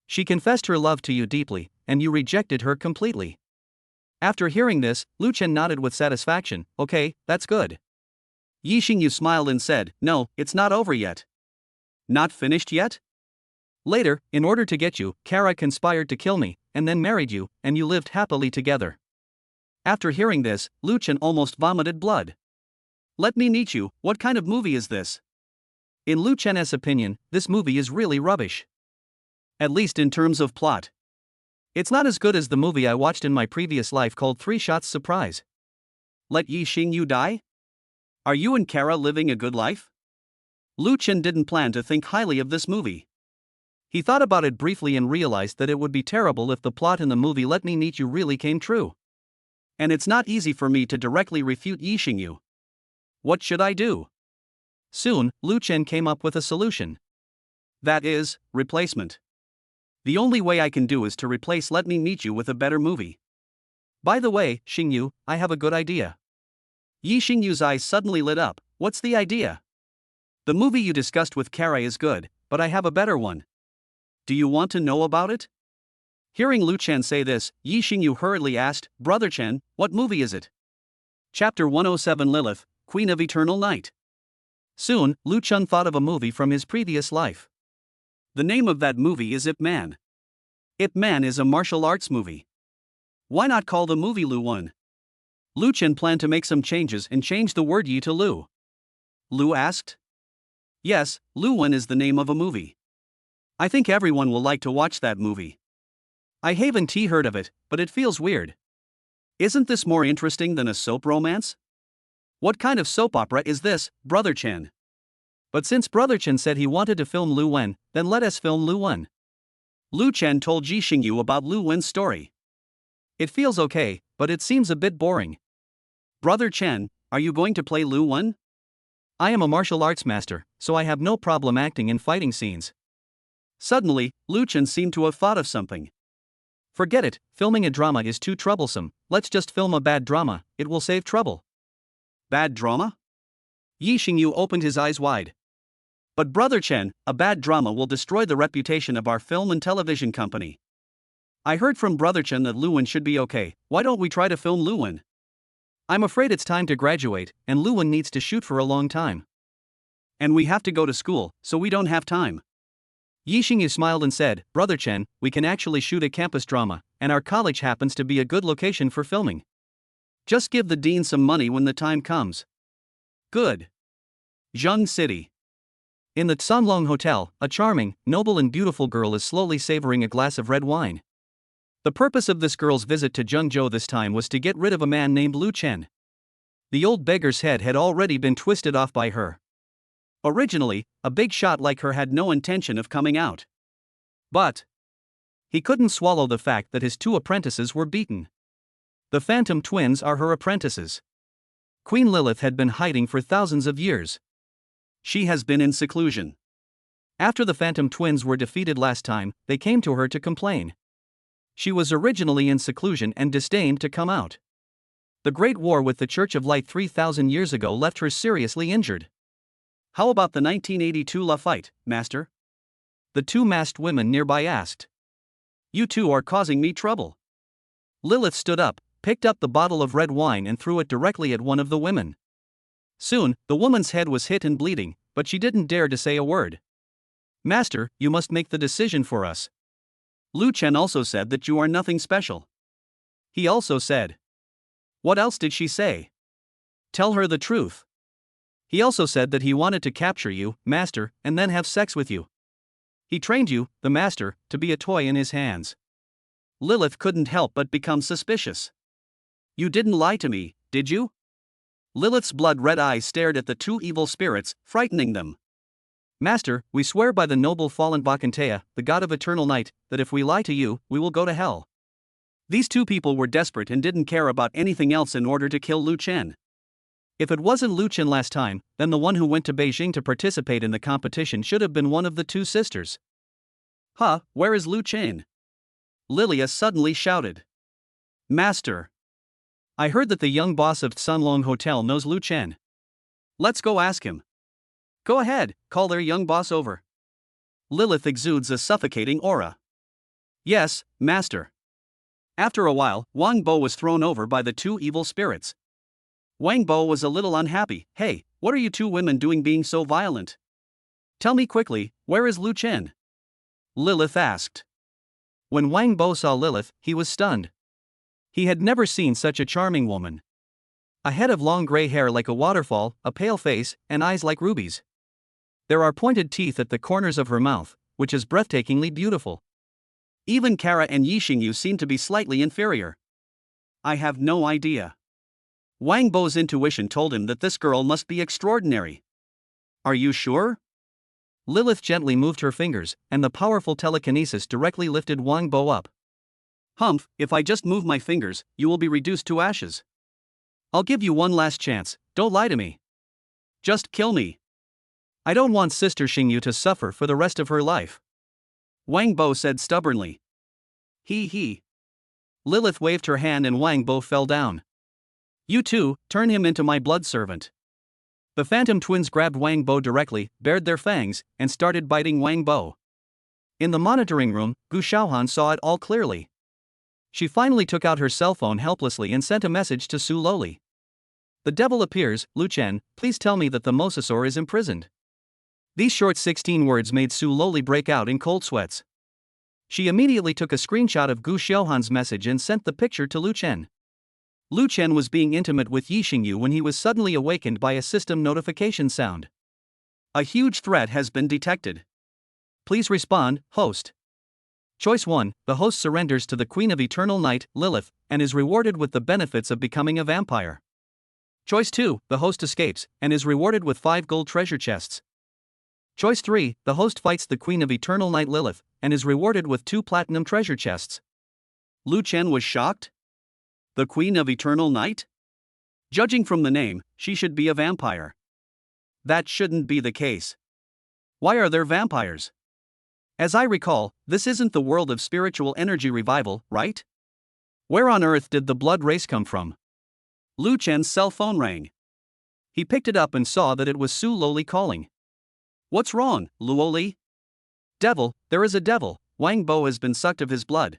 She confessed her love to you deeply, and you rejected her completely. After hearing this, Lu Chen nodded with satisfaction. Okay, that's good. Yi Xingyu smiled and said, No, it's not over yet. Not finished yet? Later, in order to get you, Kara conspired to kill me, and then married you, and you lived happily together. After hearing this, Lu Chen almost vomited blood. Let Me Meet You, what kind of movie is this? In Lu Chen's opinion, this movie is really rubbish. At least in terms of plot. It's not as good as the movie I watched in my previous life called 3 Shots Surprise. Let Yi Xingyu die? Are you and Kara living a good life? Lu Chen didn't plan to think highly of this movie. He thought about it briefly and realized that it would be terrible if the plot in the movie Let Me Meet You really came true. And it's not easy for me to directly refute Yi Xingyu. What should I do? Soon, Lu Chen came up with a solution. That is, replacement. The only way I can do is to replace Let Me Meet You with a better movie. By the way, Xingyu, I have a good idea. Yi Xingyu's eyes suddenly lit up. What's the idea? The movie you discussed with Kara is good, but I have a better one. Do you want to know about it? Hearing Lu Chen say this, Yi Xingyu hurriedly asked, Brother Chen, what movie is it? Chapter 107 Lilith, Queen of Eternal Night. Soon, Lu Chen thought of a movie from his previous life. The name of that movie is Ip Man. Ip Man is a martial arts movie. Why not call the movie Lu Wen? Lu Chen planned to make some changes and change the word Yi to Lu. Lu asked. Yes, Lu Wen is the name of a movie. I think everyone will like to watch that movie. I haven't heard of it, but it feels weird. Isn't this more interesting than a soap romance? What kind of soap opera is this, Brother Chen? But since Brother Chen said he wanted to film Lu Wen, then let us film Lu Wen. Lu Chen told Yi Xingyu about Lu Wen's story. It feels okay, but it seems a bit boring. Brother Chen, are you going to play Lu Wen? I am a martial arts master, so I have no problem acting in fighting scenes. Suddenly, Lu Chen seemed to have thought of something. Forget it, filming a drama is too troublesome, let's just film a bad drama, it will save trouble. Bad drama? Yi Xingyu opened his eyes wide. But Brother Chen, a bad drama will destroy the reputation of our film and television company. I heard from Brother Chen that Lu Wen should be okay, why don't we try to film Lu Wen? I'm afraid it's time to graduate, and Lu Wen needs to shoot for a long time. And we have to go to school, so we don't have time. Yi Xingyu smiled and said, Brother Chen, we can actually shoot a campus drama, and our college happens to be a good location for filming. Just give the dean some money when the time comes. Good. Zheng City. In the Tsanlong Hotel, a charming, noble and beautiful girl is slowly savoring a glass of red wine. The purpose of this girl's visit to Zhengzhou this time was to get rid of a man named Lu Chen. The old beggar's head had already been twisted off by her. Originally, a big shot like her had no intention of coming out. But he couldn't swallow the fact that his 2 apprentices were beaten. The Phantom Twins are her apprentices. Queen Lilith had been hiding for thousands of years. She has been in seclusion. After the Phantom Twins were defeated last time, they came to her to complain. She was originally in seclusion and disdained to come out. The Great War with the Church of Light 3,000 years ago left her seriously injured. How about the 1982 La fight, Master? The two masked women nearby asked. You two are causing me trouble. Lilith stood up, picked up the bottle of red wine and threw it directly at one of the women. Soon, the woman's head was hit and bleeding, but she didn't dare to say a word. Master, you must make the decision for us. Lu Chen also said that you are nothing special. He also said. What else did she say? Tell her the truth. He also said that he wanted to capture you, Master, and then have sex with you. He trained you, the Master, to be a toy in his hands. Lilith couldn't help but become suspicious. You didn't lie to me, did you? Lilith's blood-red eyes stared at the two evil spirits, frightening them. Master, we swear by the noble fallen Vakantea, the god of eternal night, that if we lie to you, we will go to hell. These two people were desperate and didn't care about anything else in order to kill Lu Chen. If it wasn't Lu Chen last time, then the one who went to Beijing to participate in the competition should have been one of the two sisters. Huh, where is Lu Chen? Lilia suddenly shouted. Master! I heard that the young boss of Sunlong Hotel knows Lu Chen. Let's go ask him. Go ahead, call their young boss over. Lilith exudes a suffocating aura. Yes, Master. After a while, Wang Bo was thrown over by the two evil spirits. Wang Bo was a little unhappy. Hey, what are you two women doing being so violent? Tell me quickly, where is Lu Chen? Lilith asked. When Wang Bo saw Lilith, he was stunned. He had never seen such a charming woman. A head of long gray hair like a waterfall, a pale face, and eyes like rubies. There are pointed teeth at the corners of her mouth, which is breathtakingly beautiful. Even Kara and Yixingyu seem to be slightly inferior. I have no idea. Wang Bo's intuition told him that this girl must be extraordinary. Are you sure? Lilith gently moved her fingers, and the powerful telekinesis directly lifted Wang Bo up. Humph, if I just move my fingers, you will be reduced to ashes. I'll give you one last chance, don't lie to me. Just kill me. I don't want Sister Xingyu to suffer for the rest of her life. Wang Bo said stubbornly. He. Lilith waved her hand and Wang Bo fell down. You two, turn him into my blood servant. The phantom twins grabbed Wang Bo directly, bared their fangs, and started biting Wang Bo. In the monitoring room, Gu Xiaohan saw it all clearly. She finally took out her cell phone helplessly and sent a message to Su Loli. The devil appears, Lu Chen, please tell me that the mosasaur is imprisoned. These short 16 words made Su Loli break out in cold sweats. She immediately took a screenshot of Gu Xiaohan's message and sent the picture to Lu Chen. Lu Chen was being intimate with Yixingyu when he was suddenly awakened by a system notification sound. A huge threat has been detected. Please respond, host. Choice 1, the host surrenders to the Queen of Eternal Night, Lilith, and is rewarded with the benefits of becoming a vampire. Choice 2, the host escapes, and is rewarded with 5 gold treasure chests. Choice 3, the host fights the Queen of Eternal Night Lilith, and is rewarded with 2 platinum treasure chests. Lu Chen was shocked. The Queen of Eternal Night? Judging from the name, she should be a vampire. That shouldn't be the case. Why are there vampires? As I recall, this isn't the world of spiritual energy revival, right? Where on earth did the blood race come from? Lu Chen's cell phone rang. He picked it up and saw that it was Su Loli calling. What's wrong, Luoli? Devil, there is a devil. Wang Bo has been sucked of his blood.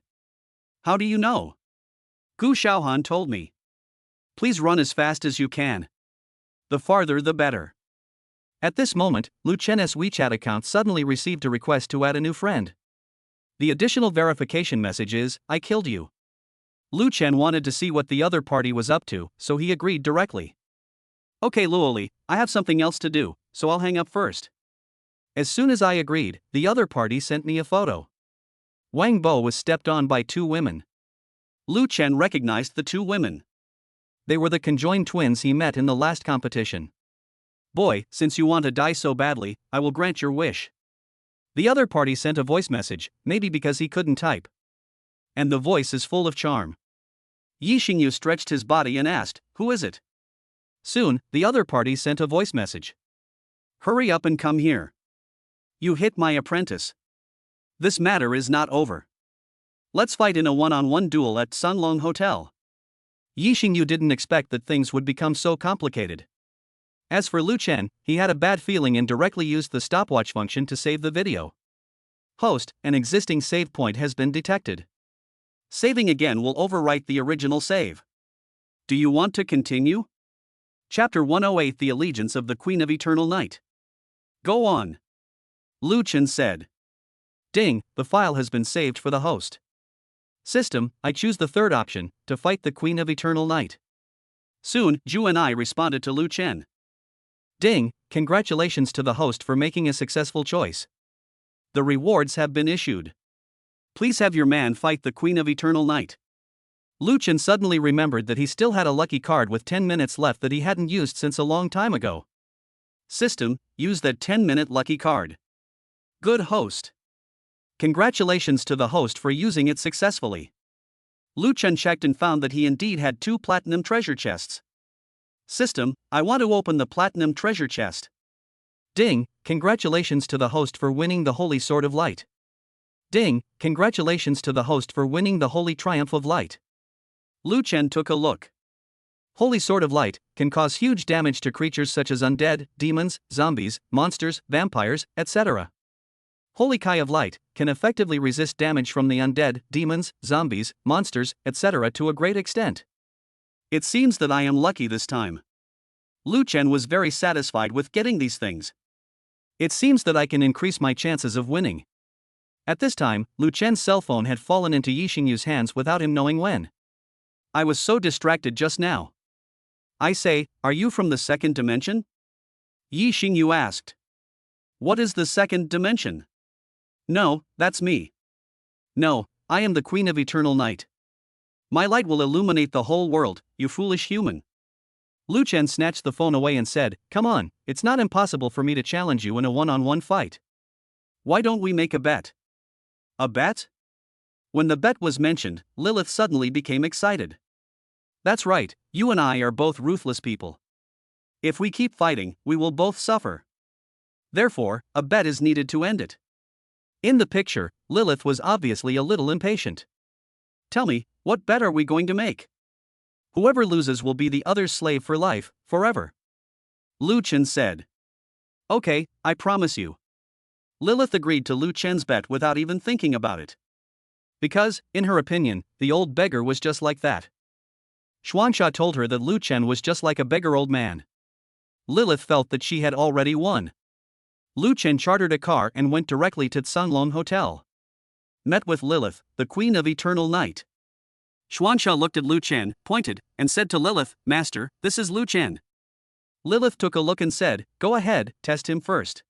How do you know? Gu Xiaohan told me. Please run as fast as you can. The farther the better. At this moment, Lu Chen's WeChat account suddenly received a request to add a new friend. The additional verification message is, I killed you. Lu Chen wanted to see what the other party was up to, so he agreed directly. Okay Luoli, I have something else to do, so I'll hang up first. As soon as I agreed, the other party sent me a photo. Wang Bo was stepped on by 2 women. Lu Chen recognized the 2 women. They were the conjoined twins he met in the last competition. Boy, since you want to die so badly, I will grant your wish. The other party sent a voice message, maybe because he couldn't type. And the voice is full of charm. Yixingyu stretched his body and asked, who is it? Soon, the other party sent a voice message. Hurry up and come here. You hit my apprentice. This matter is not over. Let's fight in a one-on-one duel at Sunlong Hotel. Yixingyu didn't expect that things would become so complicated. As for Lu Chen, he had a bad feeling and directly used the stopwatch function to save the video. Host, an existing save point has been detected. Saving again will overwrite the original save. Do you want to continue? Chapter 108, The Allegiance of the Queen of Eternal Night. Go on. Lu Chen said. Ding, the file has been saved for the host. System, I choose the third option, to fight the Queen of Eternal Night. Soon, Zhu and I responded to Lu Chen. Ding, congratulations to the host for making a successful choice. The rewards have been issued. Please have your man fight the Queen of Eternal Night. Lu Chen suddenly remembered that he still had a lucky card with 10 minutes left that he hadn't used since a long time ago. System, use that 10-minute lucky card. Good host. Congratulations to the host for using it successfully. Lu Chen checked and found that he indeed had 2 platinum treasure chests. System, I want to open the platinum treasure chest. Ding, congratulations to the host for winning the Holy Sword of Light. Ding, congratulations to the host for winning the Holy Triumph of Light. Lu Chen took a look. Holy Sword of Light can cause huge damage to creatures such as undead, demons, zombies, monsters, vampires, etc. Holy Kai of Light can effectively resist damage from the undead, demons, zombies, monsters, etc. to a great extent. It seems that I am lucky this time. Lu Chen was very satisfied with getting these things. It seems that I can increase my chances of winning. At this time, Lu Chen's cell phone had fallen into Yi Xingyu's hands without him knowing when. I was so distracted just now. I say, are you from the second dimension? Yi Xingyu asked. What is the second dimension? No, that's me. No, I am the Queen of Eternal Night. My light will illuminate the whole world, you foolish human. Lu Chen snatched the phone away and said, come on, it's not impossible for me to challenge you in a one-on-one fight. Why don't we make a bet? A bet? When the bet was mentioned, Lilith suddenly became excited. That's right, you and I are both ruthless people. If we keep fighting, we will both suffer. Therefore, a bet is needed to end it. In the picture, Lilith was obviously a little impatient. Tell me, what bet are we going to make? Whoever loses will be the other's slave for life, forever. Lu Chen said. Okay, I promise you. Lilith agreed to Lu Chen's bet without even thinking about it. Because, in her opinion, the old beggar was just like that. Xuansha told her that Lu Chen was just like a beggar old man. Lilith felt that she had already won. Lu Chen chartered a car and went directly to Tsunlong Hotel. Met with Lilith, the Queen of Eternal Night. Xuansha looked at Lu Chen, pointed, and said to Lilith, Master, this is Lu Chen. Lilith took a look and said, go ahead, test him first.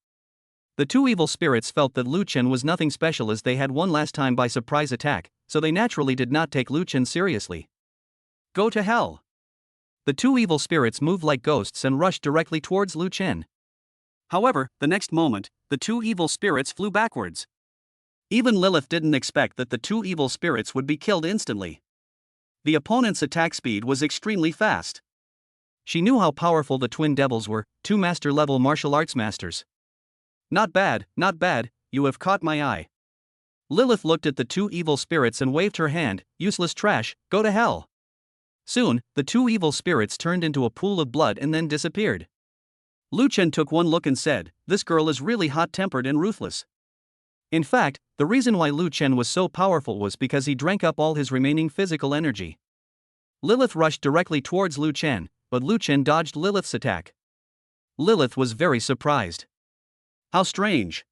The 2 evil spirits felt that Lu Chen was nothing special as they had won last time by surprise attack, so they naturally did not take Lu Chen seriously. Go to hell. The 2 evil spirits moved like ghosts and rushed directly towards Lu Chen. However, the next moment, the 2 evil spirits flew backwards. Even Lilith didn't expect that the 2 evil spirits would be killed instantly. The opponent's attack speed was extremely fast. She knew how powerful the twin devils were, 2 master-level martial arts masters. Not bad, you have caught my eye. Lilith looked at the 2 evil spirits and waved her hand, useless trash, go to hell. Soon, the 2 evil spirits turned into a pool of blood and then disappeared. Lu Chen took one look and said, this girl is really hot-tempered and ruthless. In fact, the reason why Lu Chen was so powerful was because he drank up all his remaining physical energy. Lilith rushed directly towards Lu Chen, but Lu Chen dodged Lilith's attack. Lilith was very surprised. How strange.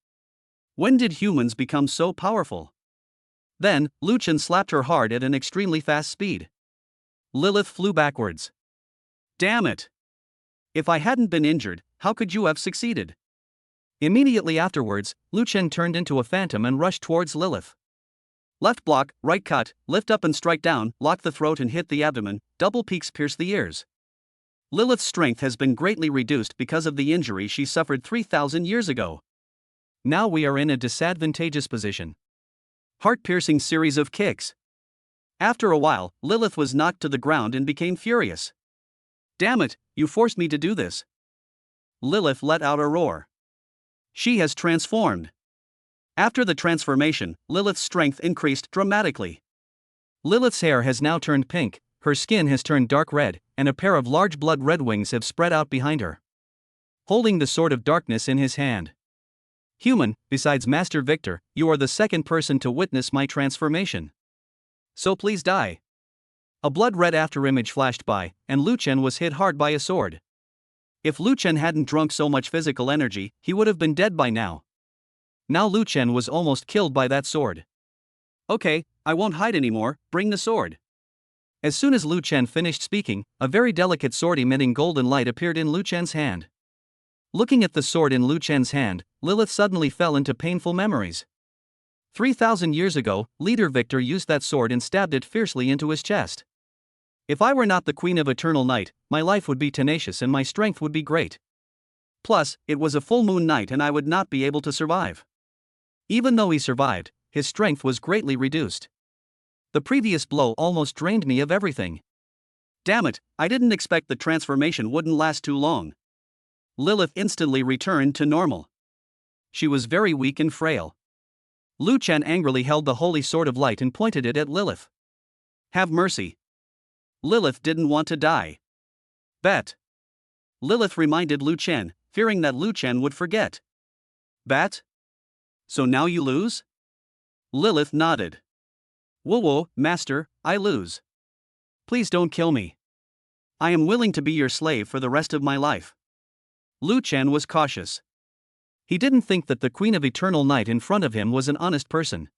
When did humans become so powerful? Then, Lu Chen slapped her hard at an extremely fast speed. Lilith flew backwards. Damn it. If I hadn't been injured, how could you have succeeded? Immediately afterwards, Lu Chen turned into a phantom and rushed towards Lilith. Left block, right cut, lift up and strike down, lock the throat and hit the abdomen, double peaks pierce the ears. Lilith's strength has been greatly reduced because of the injury she suffered 3,000 years ago. Now we are in a disadvantageous position. Heart-piercing series of kicks. After a while, Lilith was knocked to the ground and became furious. Damn it, you forced me to do this. Lilith let out a roar. She has transformed. After the transformation, Lilith's strength increased dramatically. Lilith's hair has now turned pink, her skin has turned dark red, and a pair of large blood red wings have spread out behind her. holding the sword of darkness in his hand. Human, besides Master Victor, you are the second person to witness my transformation. So please die. A blood-red afterimage flashed by, and Lu Chen was hit hard by a sword. If Lu Chen hadn't drunk so much physical energy, he would have been dead by now. Now Lu Chen was almost killed by that sword. Okay, I won't hide anymore, bring the sword. As soon as Lu Chen finished speaking, a very delicate sword emitting golden light appeared in Lu Chen's hand. Looking at the sword in Lu Chen's hand, Lilith suddenly fell into painful memories. 3,000 years ago, Leader Victor used that sword and stabbed it fiercely into his chest. If I were not the Queen of Eternal Night, my life would be tenacious and my strength would be great. Plus, it was a full moon night and I would not be able to survive. Even though he survived, his strength was greatly reduced. The previous blow almost drained me of everything. Damn it, I didn't expect the transformation wouldn't last too long. Lilith instantly returned to normal. She was very weak and frail. Lu Chen angrily held the holy sword of light and pointed it at Lilith. Have mercy. Lilith didn't want to die. Bet. Lilith reminded Lu Chen, fearing that Lu Chen would forget. Bet? So now you lose? Lilith nodded. Whoa, Master, I lose. Please don't kill me. I am willing to be your slave for the rest of my life. Lu Chen was cautious. He didn't think that the Queen of Eternal Night in front of him was an honest person.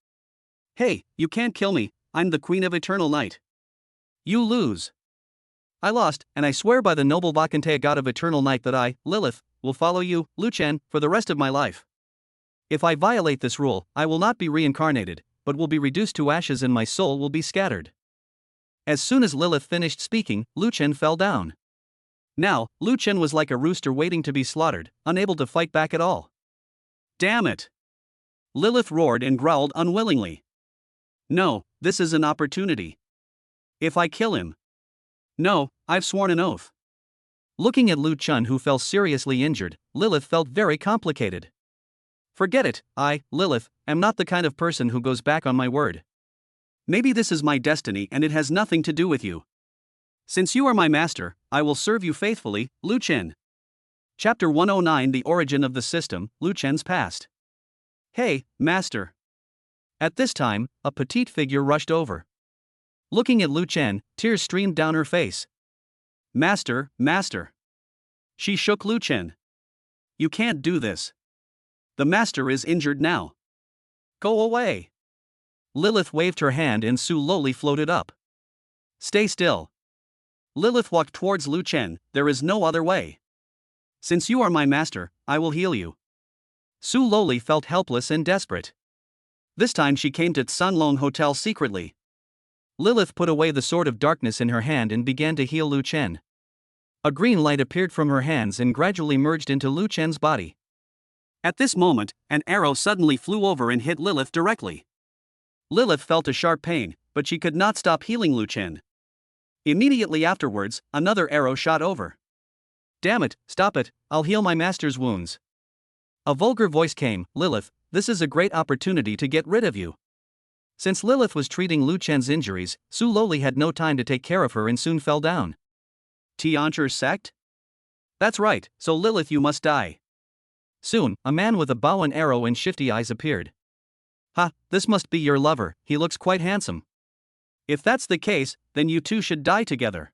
Hey, you can't kill me, I'm the Queen of Eternal Night. You lose. I lost, and I swear by the noble Vacantea God of Eternal Night that I, Lilith, will follow you, Lu Chen, for the rest of my life. If I violate this rule, I will not be reincarnated, but will be reduced to ashes and my soul will be scattered. As soon as Lilith finished speaking, Lu Chen fell down. Now, Lu Chen was like a rooster waiting to be slaughtered, unable to fight back at all. Damn it! Lilith roared and growled unwillingly. No, this is an opportunity. If I kill him. No, I've sworn an oath. Looking at Lu Chen, who fell seriously injured, Lilith felt very complicated. Forget it, I, Lilith, am not the kind of person who goes back on my word. Maybe this is my destiny and it has nothing to do with you. Since you are my master, I will serve you faithfully, Lu Chen. Chapter 109, The Origin of the System, Lu Chen's Past. Hey, master. At this time, a petite figure rushed over. Looking at Lu Chen, tears streamed down her face. Master, master. She shook Lu Chen. You can't do this. The master is injured now. Go away. Lilith waved her hand and slowly floated up. Stay still. Lilith walked towards Lu Chen, there is no other way. Since you are my master, I will heal you. Su Loli felt helpless and desperate. This time she came to Tsunlong Hotel secretly. Lilith put away the sword of darkness in her hand and began to heal Lu Chen. A green light appeared from her hands and gradually merged into Lu Chen's body. At this moment, an arrow suddenly flew over and hit Lilith directly. Lilith felt a sharp pain, but she could not stop healing Lu Chen. Immediately afterwards, another arrow shot over. Damn it, stop it, I'll heal my master's wounds. A vulgar voice came, Lilith, this is a great opportunity to get rid of you. Since Lilith was treating Lu Chen's injuries, Su Loli had no time to take care of her and soon fell down. Tiancher's sect? That's right, so Lilith you must die. Soon, a man with a bow and arrow and shifty eyes appeared. Ha, this must be your lover, he looks quite handsome. If that's the case, then you two should die together.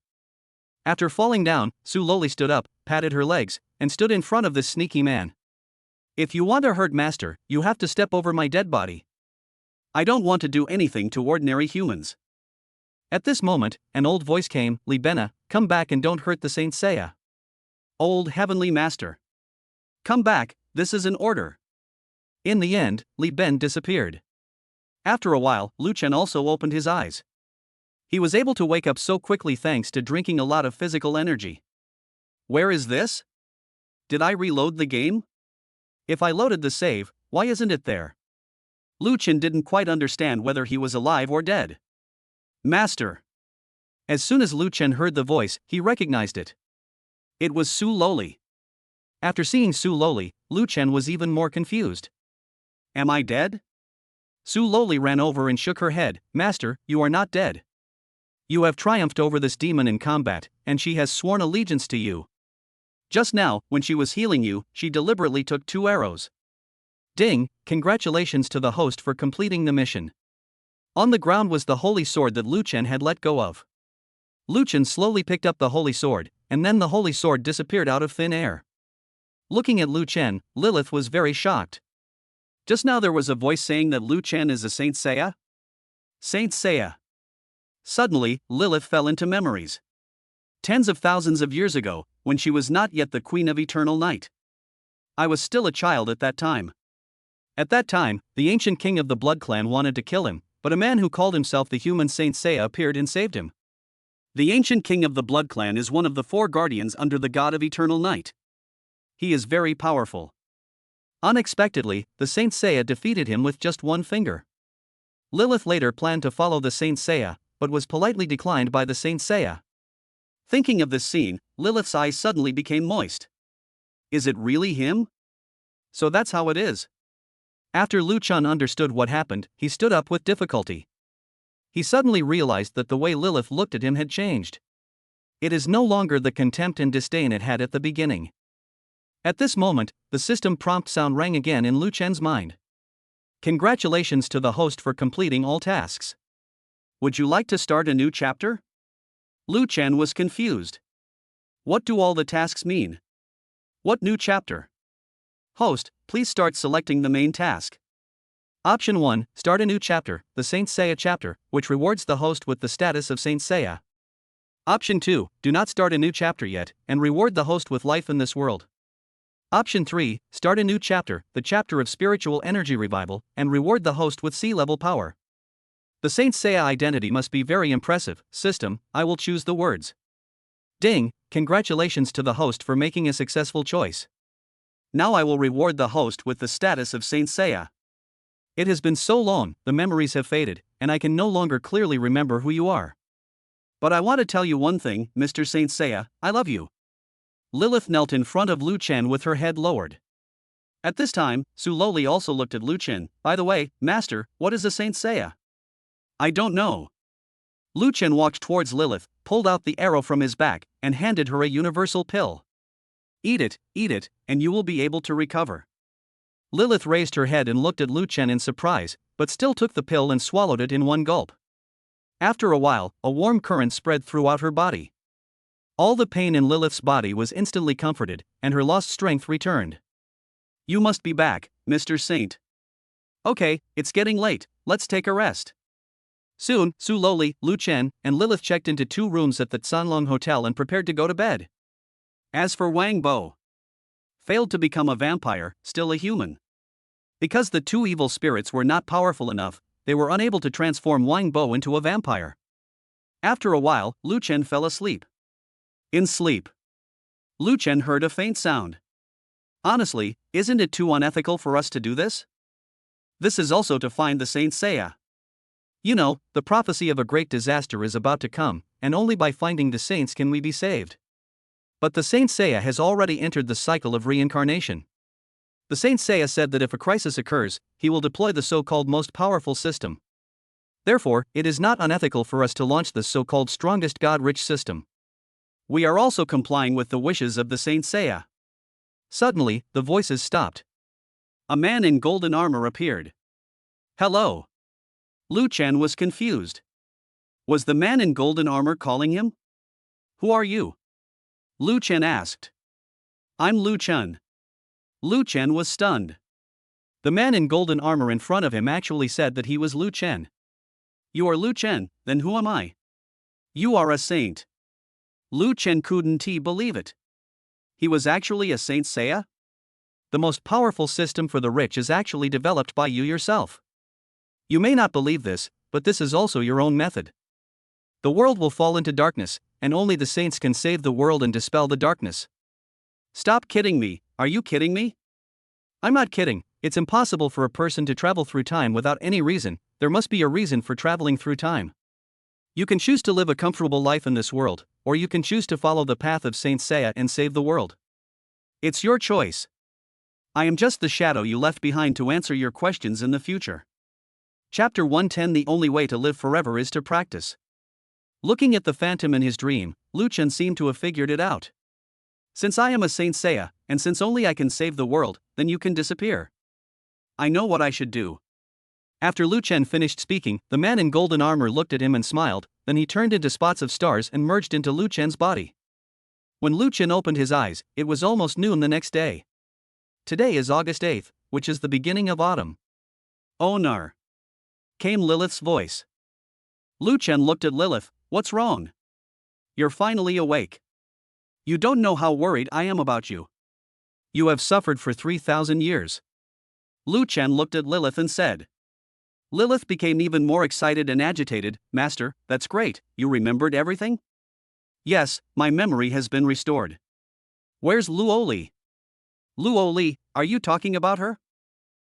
After falling down, Su Loli stood up, patted her legs, and stood in front of this sneaky man. If you want to hurt master, you have to step over my dead body. I don't want to do anything to ordinary humans. At this moment, an old voice came, Li Bena, come back and don't hurt the Saint Seiya. Old heavenly master. Come back, this is an order. In the end, Li Ben disappeared. After a while, Lu Chen also opened his eyes. He was able to wake up so quickly thanks to drinking a lot of physical energy. Where is this? Did I reload the game? If I loaded the save, why isn't it there? Lu Chen didn't quite understand whether he was alive or dead. Master. As soon as Lu Chen heard the voice, he recognized it. It was Su Loli. After seeing Su Loli, Lu Chen was even more confused. Am I dead? Su Loli ran over and shook her head, Master, you are not dead. You have triumphed over this demon in combat, and she has sworn allegiance to you. Just now, when she was healing you, she deliberately took 2 arrows. Ding, congratulations to the host for completing the mission. On the ground was the holy sword that Lu Chen had let go of. Lu Chen slowly picked up the holy sword, and then the holy sword disappeared out of thin air. Looking at Lu Chen, Lilith was very shocked. Just now there was a voice saying that Lu Chen is a Saint Seiya? Saint Seiya. Suddenly, Lilith fell into memories. Tens of thousands of years ago, when she was not yet the Queen of Eternal Night. I was still a child at that time. At that time, the ancient king of the Blood Clan wanted to kill him, but a man who called himself the human Saint Seiya appeared and saved him. The ancient king of the Blood Clan is one of the 4 guardians under the god of Eternal Night. He is very powerful. Unexpectedly, the Saint Seiya defeated him with just 1 finger. Lilith later planned to follow the Saint Seiya, but was politely declined by the Saint Seiya. Thinking of this scene, Lilith's eyes suddenly became moist. Is it really him? So that's how it is. After Lu Chen understood what happened, he stood up with difficulty. He suddenly realized that the way Lilith looked at him had changed. It is no longer the contempt and disdain it had at the beginning. At this moment, the system prompt sound rang again in Lu Chen's mind. Congratulations to the host for completing all tasks. Would you like to start a new chapter? Lu Chen was confused. What do all the tasks mean? What new chapter? Host, please start selecting the main task. Option 1, start a new chapter, the Saint Seiya chapter, which rewards the host with the status of Saint Seiya. Option 2, do not start a new chapter yet, and reward the host with life in this world. Option 3, start a new chapter, the chapter of spiritual energy revival, and reward the host with sea-level power. The Saint Seiya identity must be very impressive. System, I will choose the words. Ding, congratulations to the host for making a successful choice. Now I will reward the host with the status of Saint Seiya. It has been so long, the memories have faded, and I can no longer clearly remember who you are. But I want to tell you one thing, Mr. Saint Seiya, I love you. Lilith knelt in front of Lu Chen with her head lowered. At this time, Su Loli also looked at Lu Chen. By the way, Master, what is a Saint Seiya? I don't know. Lu Chen walked towards Lilith, pulled out the arrow from his back, and handed her a universal pill. Eat it, and you will be able to recover. Lilith raised her head and looked at Lu Chen in surprise, but still took the pill and swallowed it in 1 gulp. After a while, a warm current spread throughout her body. All the pain in Lilith's body was instantly comforted, and her lost strength returned. You must be back, Mr. Saint. Okay, it's getting late, let's take a rest. Soon, Su Loli, Lu Chen, and Lilith checked into 2 rooms at the Tsanlong Hotel and prepared to go to bed. As for Wang Bo, failed to become a vampire, still a human. Because the 2 evil spirits were not powerful enough, they were unable to transform Wang Bo into a vampire. After a while, Lu Chen fell asleep. In sleep, Lu Chen heard a faint sound. Honestly, isn't it too unethical for us to do this? This is also to find the Saint Seiya. You know, the prophecy of a great disaster is about to come, and only by finding the saints can we be saved. But the Saint Seiya has already entered the cycle of reincarnation. The Saint Seiya said that if a crisis occurs, he will deploy the so-called most powerful system. Therefore, it is not unethical for us to launch the so-called strongest god-rich system. We are also complying with the wishes of the Saint Seiya. Suddenly, the voices stopped. A man in golden armor appeared. Hello. Lu Chen was confused. Was the man in golden armor calling him? Who are you? Lu Chen asked. I'm Lu Chen. Lu Chen was stunned. The man in golden armor in front of him actually said that he was Lu Chen. You are Lu Chen, then who am I? You are a saint. Lu Chen couldn't believe it. He was actually a Saint Seiya? The most powerful system for the rich is actually developed by you yourself. You may not believe this, but this is also your own method. The world will fall into darkness, and only the saints can save the world and dispel the darkness. Stop kidding me, are you kidding me? I'm not kidding, it's impossible for a person to travel through time without any reason, there must be a reason for traveling through time. You can choose to live a comfortable life in this world, or you can choose to follow the path of Saint Seiya and save the world. It's your choice. I am just the shadow you left behind to answer your questions in the future. Chapter 110 The only way to live forever is to practice. Looking at the phantom in his dream, Lu Chen seemed to have figured it out. Since I am a Saint Seiya, and since only I can save the world, then you can disappear. I know what I should do. After Lu Chen finished speaking, the man in golden armor looked at him and smiled, then he turned into spots of stars and merged into Lu Chen's body. When Lu Chen opened his eyes, it was almost noon the next day. Today is August 8th, which is the beginning of autumn. Oh nar. Came Lilith's voice. Lu Chen looked at Lilith. What's wrong? You're finally awake. You don't know how worried I am about you. You have suffered for 3,000 years. Lu Chen looked at Lilith and said. Lilith became even more excited and agitated. Master, that's great, you remembered everything? Yes, my memory has been restored. Where's Luoli? Luoli, are you talking about her?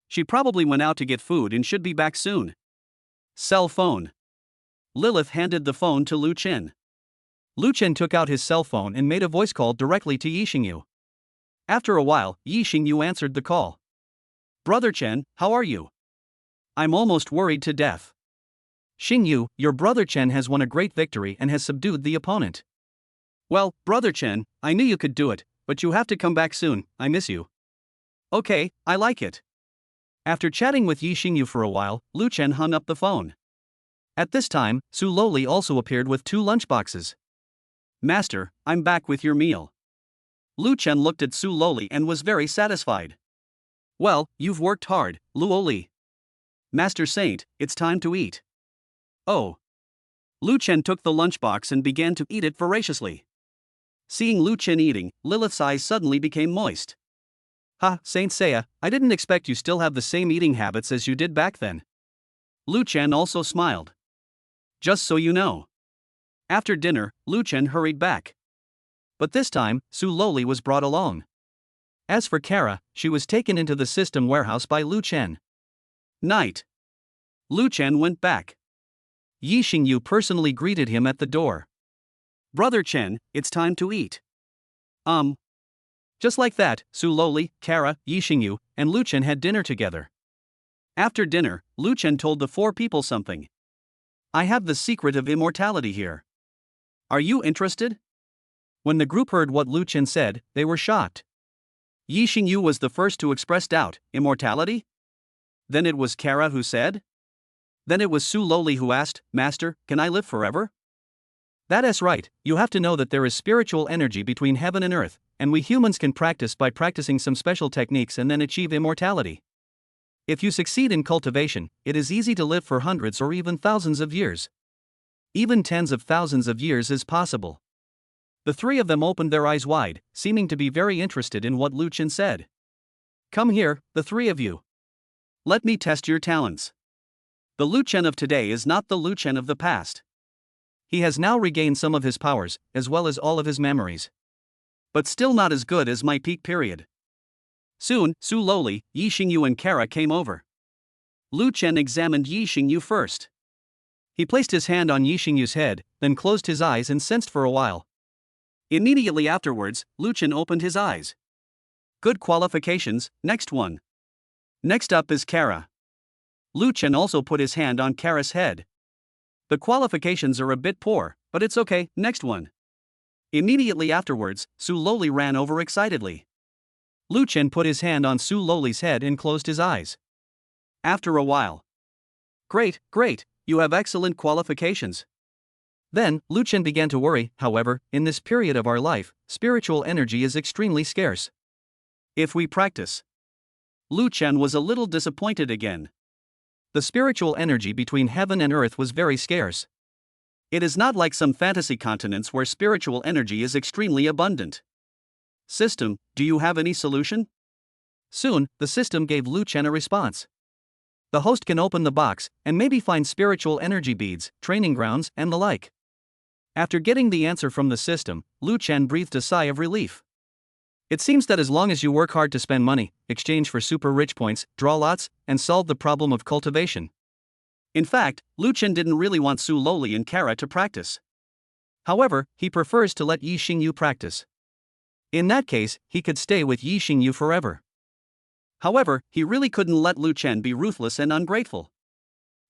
She probably went out to get food and should be back soon. Cell phone. Lilith handed the phone to Lu Chen. Lu Chen took out his cell phone and made a voice call directly to Yixingyu. After a while, Yixingyu answered the call. Brother Chen, how are you? I'm almost worried to death. Xingyu, your brother Chen has won a great victory and has subdued the opponent. Well, Brother Chen, I knew you could do it, but you have to come back soon, I miss you. Okay, I like it. After chatting with Yixingyu for a while, Lu Chen hung up the phone. At this time, Su Loli also appeared with 2 lunchboxes. Master, I'm back with your meal. Lu Chen looked at Su Loli and was very satisfied. Well, you've worked hard, Luoli. Master Saint, it's time to eat. Oh. Lu Chen took the lunchbox and began to eat it voraciously. Seeing Lu Chen eating, Lilith's eyes suddenly became moist. Ha, Saint Seiya, I didn't expect you still have the same eating habits as you did back then. Lu Chen also smiled. Just so you know. After dinner, Lu Chen hurried back. But this time, Su Loli was brought along. As for Kara, she was taken into the system warehouse by Lu Chen. Night. Lu Chen went back. Yixingyu personally greeted him at the door. Brother Chen, it's time to eat. Just like that, Su Loli, Kara, Yixingyu, and Lu Chen had dinner together. After dinner, Lu Chen told the 4 people something. I have the secret of immortality here. Are you interested? When the group heard what Lu Chen said, they were shocked. Yixingyu was the first to express doubt. Immortality? Then it was Kara who said? Then it was Su Loli who asked, Master, can I live forever? That is right, you have to know that there is spiritual energy between heaven and earth, and we humans can practice by practicing some special techniques and then achieve immortality. If you succeed in cultivation, it is easy to live for hundreds or even thousands of years. Even tens of thousands of years is possible. The 3 of them opened their eyes wide, seeming to be very interested in what Lu Chen said. Come here, the 3 of you. Let me test your talents. The Lu Chen of today is not the Lu Chen of the past. He has now regained some of his powers, as well as all of his memories. But still not as good as my peak period. Soon, Su Loli, Yixingyu and Kara came over. Lu Chen examined Yixingyu first. He placed his hand on Yixingyu's head, then closed his eyes and sensed for a while. Immediately afterwards, Lu Chen opened his eyes. Good qualifications, next one. Next up is Kara. Lu Chen also put his hand on Kara's head. The qualifications are a bit poor, but it's okay, next one. Immediately afterwards, Su Loli ran over excitedly. Lu Chen put his hand on Su Loli's head and closed his eyes. After a while. Great, you have excellent qualifications. Then, Lu Chen began to worry. However, in this period of our life, spiritual energy is extremely scarce. If we practice. Lu Chen was a little disappointed again. The spiritual energy between heaven and earth was very scarce. It is not like some fantasy continents where spiritual energy is extremely abundant. System, do you have any solution? Soon, the system gave Lu Chen a response. The host can open the box and maybe find spiritual energy beads, training grounds, and the like. After getting the answer from the system, Lu Chen breathed a sigh of relief. It seems that as long as you work hard to spend money, exchange for super rich points, draw lots, and solve the problem of cultivation. In fact, Lu Chen didn't really want Su Loli and Kara to practice. However, he prefers to let Yixingyu practice. In that case, he could stay with Yixingyu forever. However, he really couldn't let Lu Chen be ruthless and ungrateful.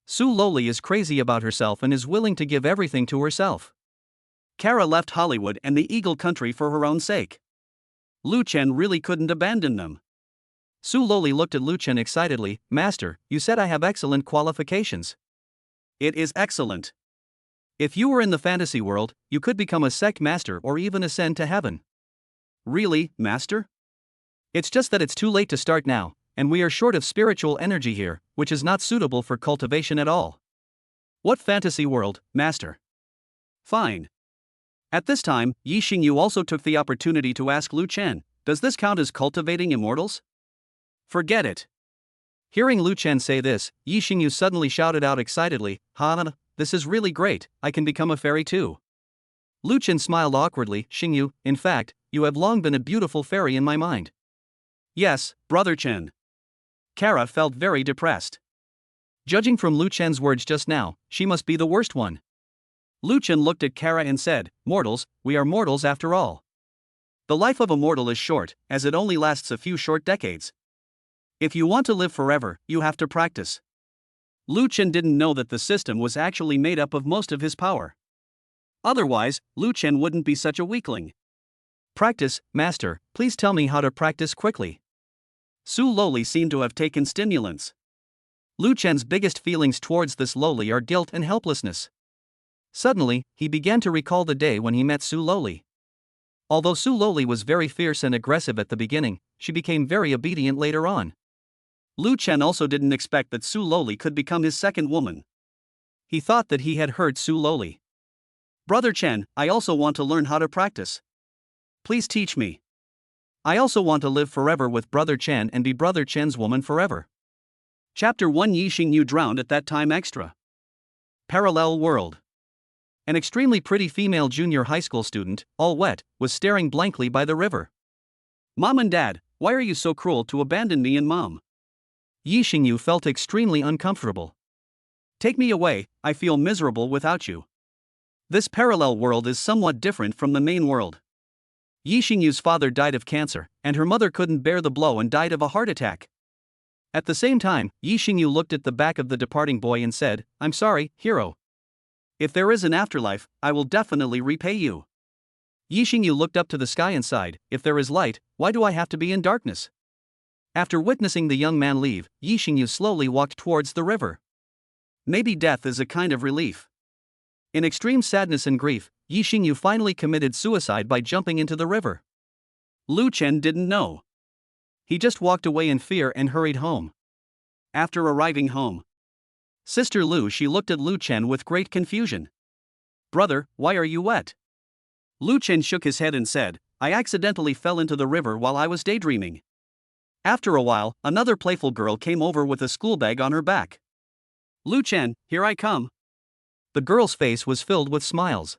Su Loli is crazy about herself and is willing to give everything to herself. Kara left Hollywood and the Eagle Country for her own sake. Lu Chen really couldn't abandon them. Su Loli looked at Lu Chen excitedly. Master, you said I have excellent qualifications. It is excellent. If you were in the fantasy world, you could become a sect master or even ascend to heaven. Really, Master? It's just that it's too late to start now, and we are short of spiritual energy here, which is not suitable for cultivation at all. What fantasy world, Master? Fine. At this time, Yi Xingyu also took the opportunity to ask Lu Chen, does this count as cultivating immortals? Forget it. Hearing Lu Chen say this, Yi Xingyu suddenly shouted out excitedly, "Ha! This is really great, I can become a fairy too." Lu Chen smiled awkwardly. Xingyu, in fact, you have long been a beautiful fairy in my mind. Yes, Brother Chen. Kara felt very depressed. Judging from Lu Chen's words just now, she must be the worst one. Lu Chen looked at Kara and said, mortals, we are mortals after all. The life of a mortal is short, as it only lasts a few short decades. If you want to live forever, you have to practice. Lu Chen didn't know that the system was actually made up of most of his power. Otherwise, Lu Chen wouldn't be such a weakling. Practice, Master, please tell me how to practice quickly. Su Loli seemed to have taken stimulants. Lu Chen's biggest feelings towards this Loli are guilt and helplessness. Suddenly, he began to recall the day when he met Su Loli. Although Su Loli was very fierce and aggressive at the beginning, she became very obedient later on. Lu Chen also didn't expect that Su Loli could become his second woman. He thought that he had hurt Su Loli. Brother Chen, I also want to learn how to practice. Please teach me. I also want to live forever with Brother Chen and be Brother Chen's woman forever. Chapter 1 Yi Xingyu drowned at that time extra. Parallel world. An extremely pretty female junior high school student, all wet, was staring blankly by the river. Mom and Dad, why are you so cruel to abandon me and Mom? Yi Xingyu felt extremely uncomfortable. Take me away, I feel miserable without you. This parallel world is somewhat different from the main world. Yi Xingyu's father died of cancer, and her mother couldn't bear the blow and died of a heart attack. At the same time, Yi Xingyu looked at the back of the departing boy and said, I'm sorry, hero. If there is an afterlife, I will definitely repay you. Yi Xingyu looked up to the sky and sighed, if there is light, why do I have to be in darkness? After witnessing the young man leave, Yi Xingyu slowly walked towards the river. Maybe death is a kind of relief. In extreme sadness and grief, Yi Xingyu finally committed suicide by jumping into the river. Lu Chen didn't know. He just walked away in fear and hurried home. After arriving home, Sister Lu she looked at Lu Chen with great confusion. Brother, why are you wet? Lu Chen shook his head and said, I accidentally fell into the river while I was daydreaming. After a while, another playful girl came over with a school bag on her back. Lu Chen, here I come. The girl's face was filled with smiles.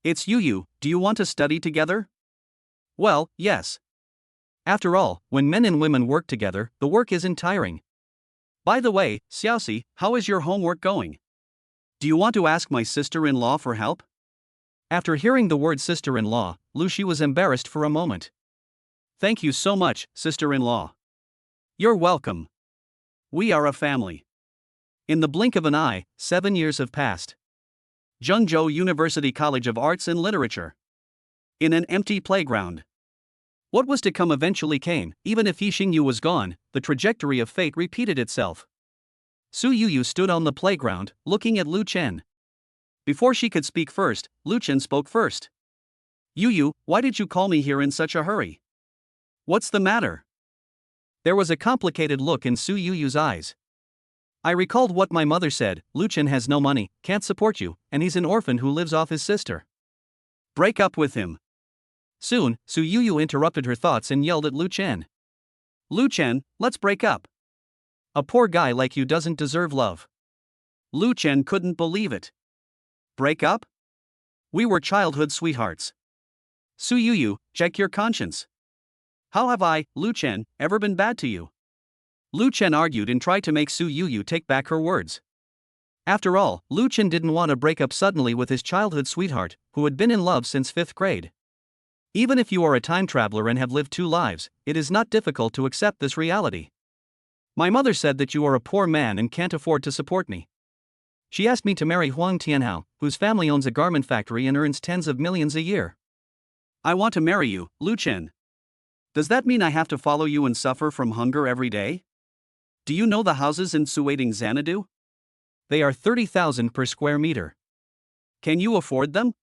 It's Yu, do you want to study together? Well, yes. After all, when men and women work together, the work isn't tiring. By the way, Xiaoxi, how is your homework going? Do you want to ask my sister-in-law for help? After hearing the word sister-in-law, Lu Shi was embarrassed for a moment. Thank you so much, sister-in-law. You're welcome. We are a family. In the blink of an eye, 7 years have passed. Zhengzhou University College of Arts and Literature. In an empty playground. What was to come eventually came. Even if Yi Xingyu was gone, the trajectory of fate repeated itself. Su Yuyu stood on the playground, looking at Lu Chen. Before she could speak first, Lu Chen spoke first. Yuyu, why did you call me here in such a hurry? What's the matter? There was a complicated look in Su Yuyu's eyes. I recalled what my mother said, Lu Chen has no money, can't support you, and he's an orphan who lives off his sister. Break up with him. Soon, Su Yuyu interrupted her thoughts and yelled at Lu Chen. Lu Chen, let's break up. A poor guy like you doesn't deserve love. Lu Chen couldn't believe it. Break up? We were childhood sweethearts. Su Yuyu, check your conscience. How have I, Lu Chen, ever been bad to you? Lu Chen argued and tried to make Su Yuyu take back her words. After all, Lu Chen didn't want to break up suddenly with his childhood sweetheart, who had been in love since 5th grade. Even if you are a time traveler and have lived 2 lives, it is not difficult to accept this reality. My mother said that you are a poor man and can't afford to support me. She asked me to marry Huang Tianhao, whose family owns a garment factory and earns tens of millions a year. I want to marry you, Lu Chen. Does that mean I have to follow you and suffer from hunger every day? Do you know the houses in Suiting Xanadu? They are 30,000 per square meter. Can you afford them?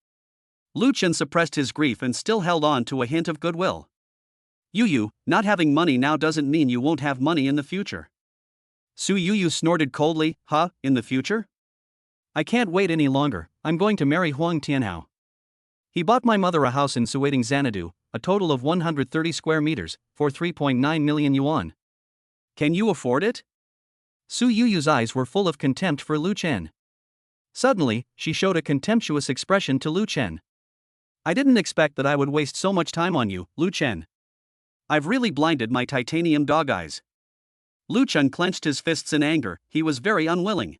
Lu Chen suppressed his grief and still held on to a hint of goodwill. Yu, not having money now doesn't mean you won't have money in the future. Su Yu snorted coldly, in the future? I can't wait any longer, I'm going to marry Huang Tianhao. He bought my mother a house in Suiting Xanadu, a total of 130 square meters, for 3.9 million yuan. Can you afford it? Su Yu's eyes were full of contempt for Lu Chen. Suddenly, she showed a contemptuous expression to Lu Chen. I didn't expect that I would waste so much time on you, Lu Chen. I've really blinded my titanium dog eyes. Lu Chen clenched his fists in anger, he was very unwilling.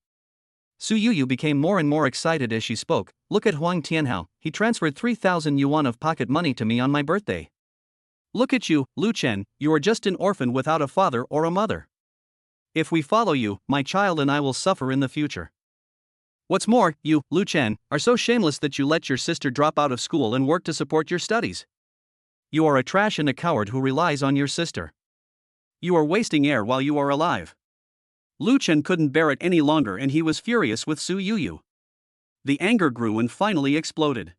Su Yu became more and more excited as she spoke. Look at Huang Tianhao, he transferred 3,000 yuan of pocket money to me on my birthday. Look at you, Lu Chen, you are just an orphan without a father or a mother. If we follow you, my child and I will suffer in the future. What's more, you, Lu Chen, are so shameless that you let your sister drop out of school and work to support your studies. You are a trash and a coward who relies on your sister. You are wasting air while you are alive. Lu Chen couldn't bear it any longer and he was furious with Su Yu. The anger grew and finally exploded.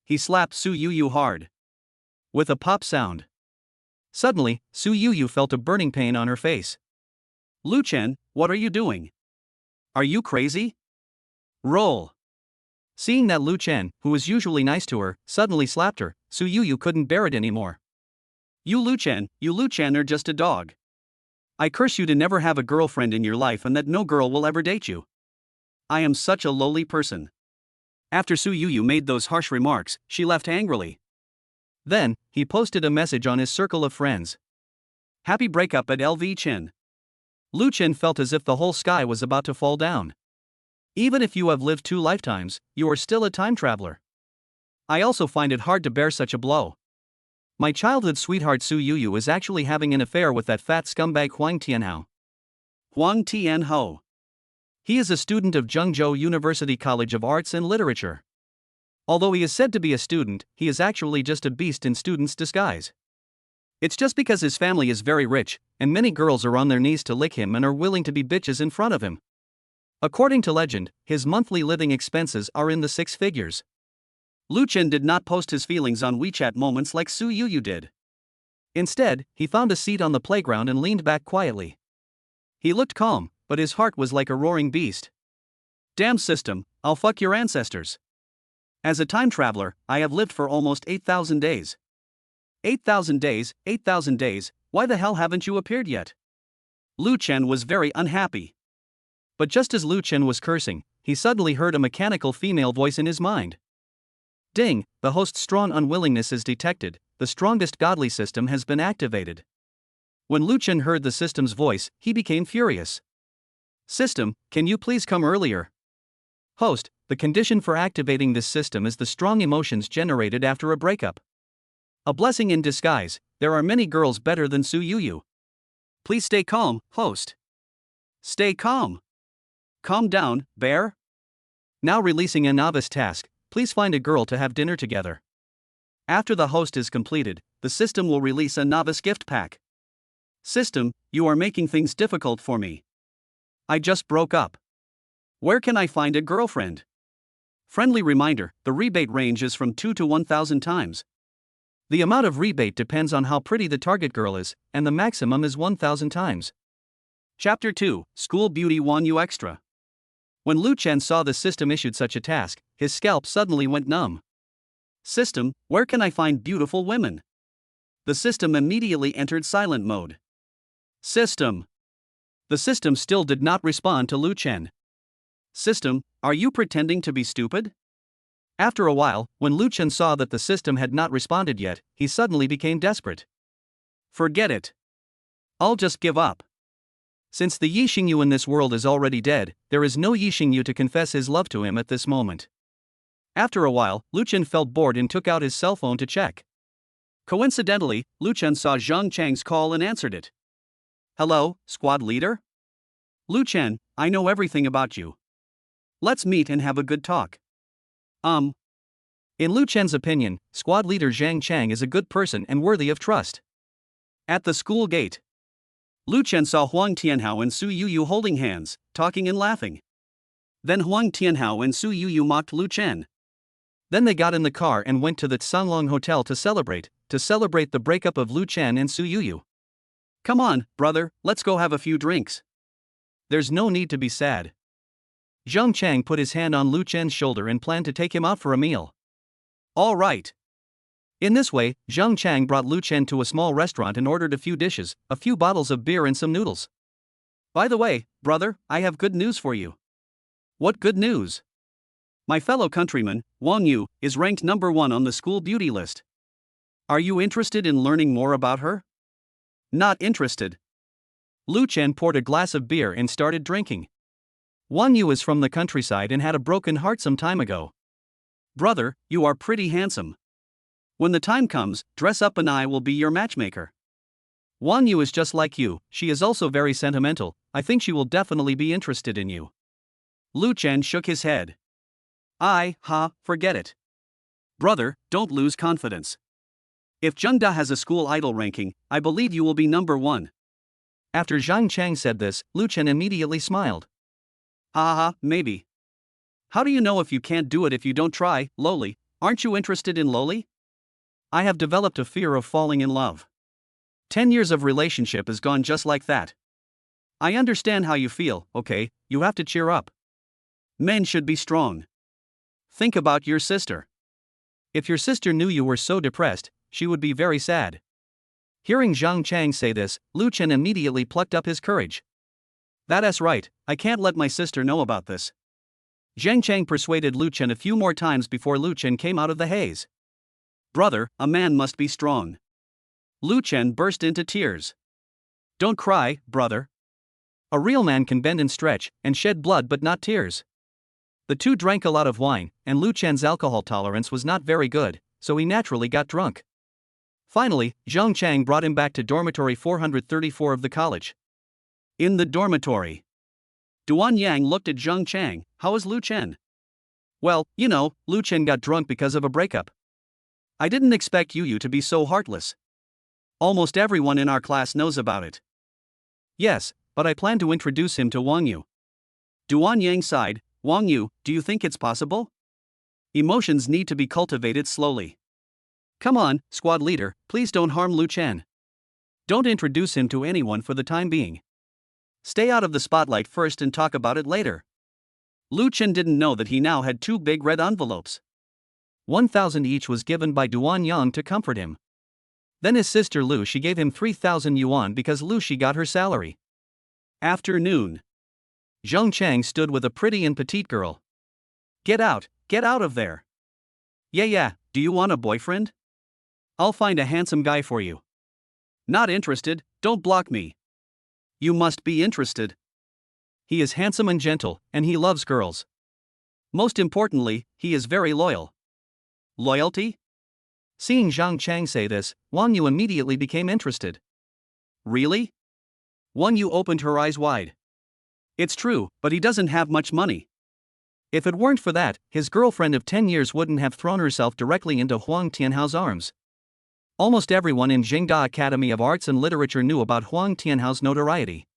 He slapped Su Yu hard. With a pop sound. Suddenly, Su Yu felt a burning pain on her face. Lu Chen, what are you doing? Are you crazy? Roll. Seeing that Lu Chen, who was usually nice to her, suddenly slapped her, Su Yu couldn't bear it anymore. You Lu Chen are just a dog. I curse you to never have a girlfriend in your life and that no girl will ever date you. I am such a lowly person. After Su Yu made those harsh remarks, she left angrily. Then, he posted a message on his circle of friends. Happy breakup at LV Chen. Lu Chen felt as if the whole sky was about to fall down. Even if you have lived 2 lifetimes, you are still a time traveler. I also find it hard to bear such a blow. My childhood sweetheart Su Yu is actually having an affair with that fat scumbag Huang Tianhao. Huang Tianhao. He is a student of Zhengzhou University College of Arts and Literature. Although he is said to be a student, he is actually just a beast in student's disguise. It's just because his family is very rich, and many girls are on their knees to lick him and are willing to be bitches in front of him. According to legend, his monthly living expenses are in the 6 figures. Lu Chen did not post his feelings on WeChat moments like Su Yu did. Instead, he found a seat on the playground and leaned back quietly. He looked calm, but his heart was like a roaring beast. Damn system, I'll fuck your ancestors. As a time traveler, I have lived for almost 8,000 days. 8,000 days, why the hell haven't you appeared yet? Lu Chen was very unhappy. But just as Lu Chen was cursing, he suddenly heard a mechanical female voice in his mind. Ding, the host's strong unwillingness is detected, the strongest godly system has been activated. When Lu Chen heard the system's voice, he became furious. System, can you please come earlier? Host, the condition for activating this system is the strong emotions generated after a breakup. A blessing in disguise, there are many girls better than Su Yu. Please stay calm, host. Stay calm. Calm down, bear. Now releasing a novice task, please find a girl to have dinner together. After the host is completed, the system will release a novice gift pack. System, you are making things difficult for me. I just broke up. Where can I find a girlfriend? Friendly reminder, the rebate range is from 2 to 1,000 times. The amount of rebate depends on how pretty the target girl is, and the maximum is 1,000 times. Chapter 2, School Beauty Wan Yu Extra. When Lu Chen saw the system issued such a task, his scalp suddenly went numb. System, where can I find beautiful women? The system immediately entered silent mode. System. The system still did not respond to Lu Chen. System, are you pretending to be stupid? After a while, when Lu Chen saw that the system had not responded yet, he suddenly became desperate. Forget it. I'll just give up. Since the Yi Xingyu in this world is already dead, there is no Yi Xingyu to confess his love to him at this moment. After a while, Lu Chen felt bored and took out his cell phone to check. Coincidentally, Lu Chen saw Zhang Chang's call and answered it. Hello, squad leader? Lu Chen, I know everything about you. Let's meet and have a good talk. In Lu Chen's opinion, squad leader Zhang Chang is a good person and worthy of trust. At the school gate, Lu Chen saw Huang Tianhao and Su Yuyu holding hands, talking and laughing. Then Huang Tianhao and Su Yuyu mocked Lu Chen. Then they got in the car and went to the Sanglong Hotel to celebrate the breakup of Lu Chen and Su Yuyu. Come on, brother, let's go have a few drinks. There's no need to be sad. Zhang Chang put his hand on Lu Chen's shoulder and planned to take him out for a meal. All right. In this way, Zhang Chang brought Lu Chen to a small restaurant and ordered a few dishes, a few bottles of beer and some noodles. By the way, brother, I have good news for you. What good news? My fellow countryman, Wang Yu, is ranked number 1 on the school beauty list. Are you interested in learning more about her? Not interested. Lu Chen poured a glass of beer and started drinking. Wang Yu is from the countryside and had a broken heart some time ago. Brother, you are pretty handsome. When the time comes, dress up and I will be your matchmaker. Wang Yu is just like you, she is also very sentimental, I think she will definitely be interested in you. Lu Chen shook his head. Forget it. Brother, don't lose confidence. If Zhengda has a school idol ranking, I believe you will be number 1. After Zhang Chang said this, Lu Chen immediately smiled. Maybe. How do you know if you can't do it if you don't try, Loli? Aren't you interested in Loli? I have developed a fear of falling in love. 10 years of relationship has gone just like that. I understand how you feel, okay, you have to cheer up. Men should be strong. Think about your sister. If your sister knew you were so depressed, she would be very sad. Hearing Zhang Chang say this, Lu Chen immediately plucked up his courage. That's right, I can't let my sister know about this. Zhang Chang persuaded Lu Chen a few more times before Lu Chen came out of the haze. Brother, a man must be strong. Lu Chen burst into tears. Don't cry, brother. A real man can bend and stretch, and shed blood but not tears. The two drank a lot of wine, and Lu Chen's alcohol tolerance was not very good, so he naturally got drunk. Finally, Zhang Chang brought him back to dormitory 434 of the college. In the dormitory, Duan Yang looked at Zhang Chang. How is Lu Chen? Well, Lu Chen got drunk because of a breakup. I didn't expect Yu to be so heartless. Almost everyone in our class knows about it. Yes, but I plan to introduce him to Wang Yu. Duan Yang sighed. Wang Yu, do you think it's possible? Emotions need to be cultivated slowly. Come on, squad leader, please don't harm Lu Chen. Don't introduce him to anyone for the time being. Stay out of the spotlight first and talk about it later. Lu Chen didn't know that he now had 2 big red envelopes. 1,000 each was given by Duan Yang to comfort him. Then his sister Lu Shi gave him 3,000 yuan because Lu Shi got her salary. Afternoon. Zhang Chang stood with a pretty and petite girl. Get out of there. Yeah, do you want a boyfriend? I'll find a handsome guy for you. Not interested, don't block me. You must be interested. He is handsome and gentle, and he loves girls. Most importantly, he is very loyal. Loyalty? Seeing Zhang Chang say this, Wang Yu immediately became interested. Really? Wang Yu opened her eyes wide. It's true, but he doesn't have much money. If it weren't for that, his girlfriend of 10 years wouldn't have thrown herself directly into Huang Tianhao's arms. Almost everyone in Jingda Academy of Arts and Literature knew about Huang Tianhao's notoriety.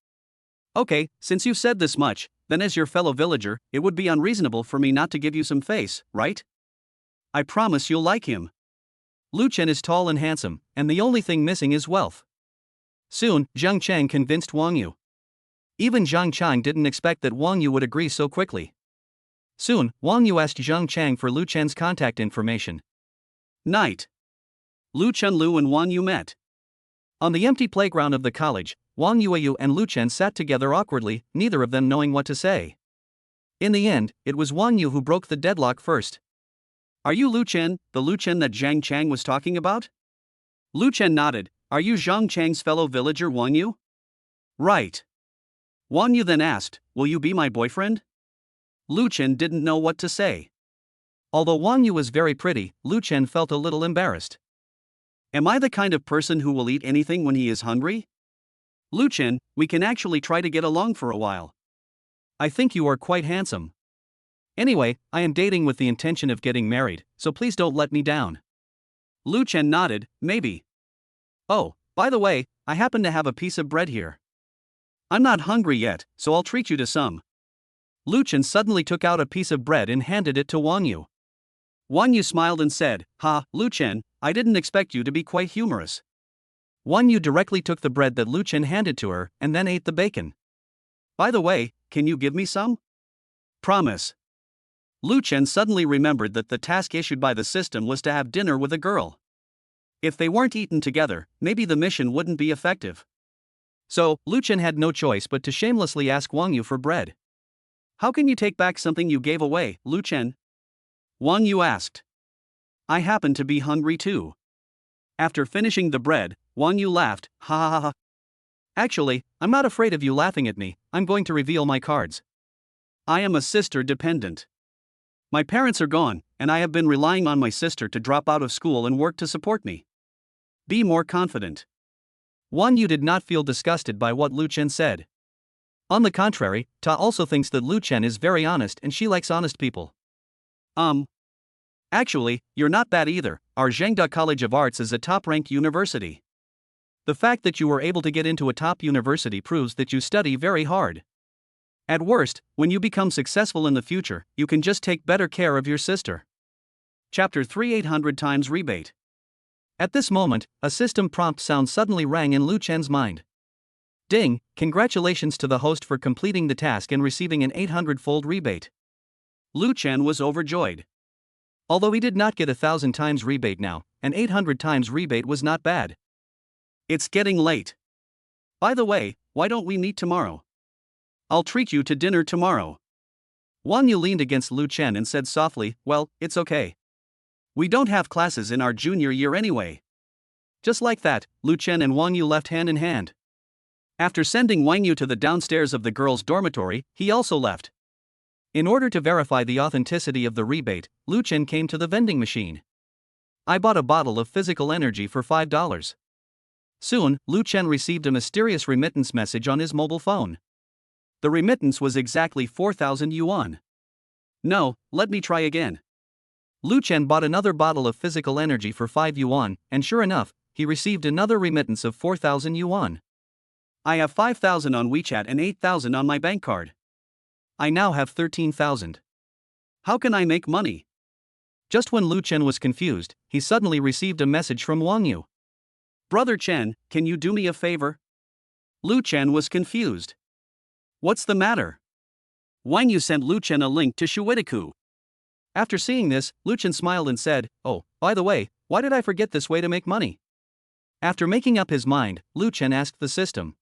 Okay, since you've said this much, then as your fellow villager, it would be unreasonable for me not to give you some face, right? I promise you'll like him. Lu Chen is tall and handsome, and the only thing missing is wealth. Soon, Zhang Chang convinced Wang Yu. Even Zhang Chang didn't expect that Wang Yu would agree so quickly. Soon, Wang Yu asked Zhang Chang for Lu Chen's contact information. Night. Lu Chen and Wang Yu met. On the empty playground of the college, Wang Yu and Lu Chen sat together awkwardly, neither of them knowing what to say. In the end, it was Wang Yu who broke the deadlock first. Are you Lu Chen, the Lu Chen that Zhang Chang was talking about? Lu Chen nodded. Are you Zhang Chang's fellow villager Wang Yu? Right. Wang Yu then asked, will you be my boyfriend? Lu Chen didn't know what to say. Although Wang Yu was very pretty, Lu Chen felt a little embarrassed. Am I the kind of person who will eat anything when he is hungry? Lu Chen, we can actually try to get along for a while. I think you are quite handsome. Anyway, I am dating with the intention of getting married, so please don't let me down. Lu Chen nodded, maybe. Oh, by the way, I happen to have a piece of bread here. I'm not hungry yet, so I'll treat you to some. Lu Chen suddenly took out a piece of bread and handed it to Wang Yu. Wang Yu smiled and said, "Ha, Lu Chen, I didn't expect you to be quite humorous." Wang Yu directly took the bread that Lu Chen handed to her and then ate the bacon. "By the way, can you give me some?" "Promise." Lu Chen suddenly remembered that the task issued by the system was to have dinner with a girl. If they weren't eaten together, maybe the mission wouldn't be effective. So, Lu Chen had no choice but to shamelessly ask Wang Yu for bread. "How can you take back something you gave away, Lu Chen?" Wang Yu asked. "I happen to be hungry too." After finishing the bread, Wang Yu laughed, "Ha ha ha. Actually, I'm not afraid of you laughing at me, I'm going to reveal my cards. I am a sister dependent. My parents are gone, and I have been relying on my sister to drop out of school and work to support me. Be more confident." Wang Yu did not feel disgusted by what Lu Chen said. On the contrary, Ta also thinks that Lu Chen is very honest and she likes honest people. Actually, you're not bad either. Our Zhengda College of Arts is a top-ranked university. The fact that you were able to get into a top university proves that you study very hard. At worst, when you become successful in the future, you can just take better care of your sister. Chapter 3 800 times rebate. At this moment, a system prompt sound suddenly rang in Lu Chen's mind. Ding, congratulations to the host for completing the task and receiving an 800-fold rebate. Lu Chen was overjoyed. Although he did not get 1,000 times rebate now, an 800 times rebate was not bad. It's getting late. By the way, why don't we meet tomorrow? I'll treat you to dinner tomorrow. Wang Yu leaned against Lu Chen and said softly, "Well, it's okay. We don't have classes in our junior year anyway." Just like that, Lu Chen and Wang Yu left hand in hand. After sending Wang Yu to the downstairs of the girls' dormitory, he also left. In order to verify the authenticity of the rebate, Lu Chen came to the vending machine. "I bought a bottle of physical energy for $5. Soon, Lu Chen received a mysterious remittance message on his mobile phone. The remittance was exactly 4,000 yuan. "No, let me try again." Lu Chen bought another bottle of physical energy for 5 yuan, and sure enough, he received another remittance of 4,000 yuan. "I have 5,000 on WeChat and 8,000 on my bank card. I now have 13,000. How can I make money?" Just when Lu Chen was confused, he suddenly received a message from Wang Yu. "Brother Chen, can you do me a favor?" Lu Chen was confused. "What's the matter?" Wang Yu sent Lu Chen a link to Shuidiku. After seeing this, Lu Chen smiled and said, "Oh, by the way, why did I forget this way to make money?" After making up his mind, Lu Chen asked the system.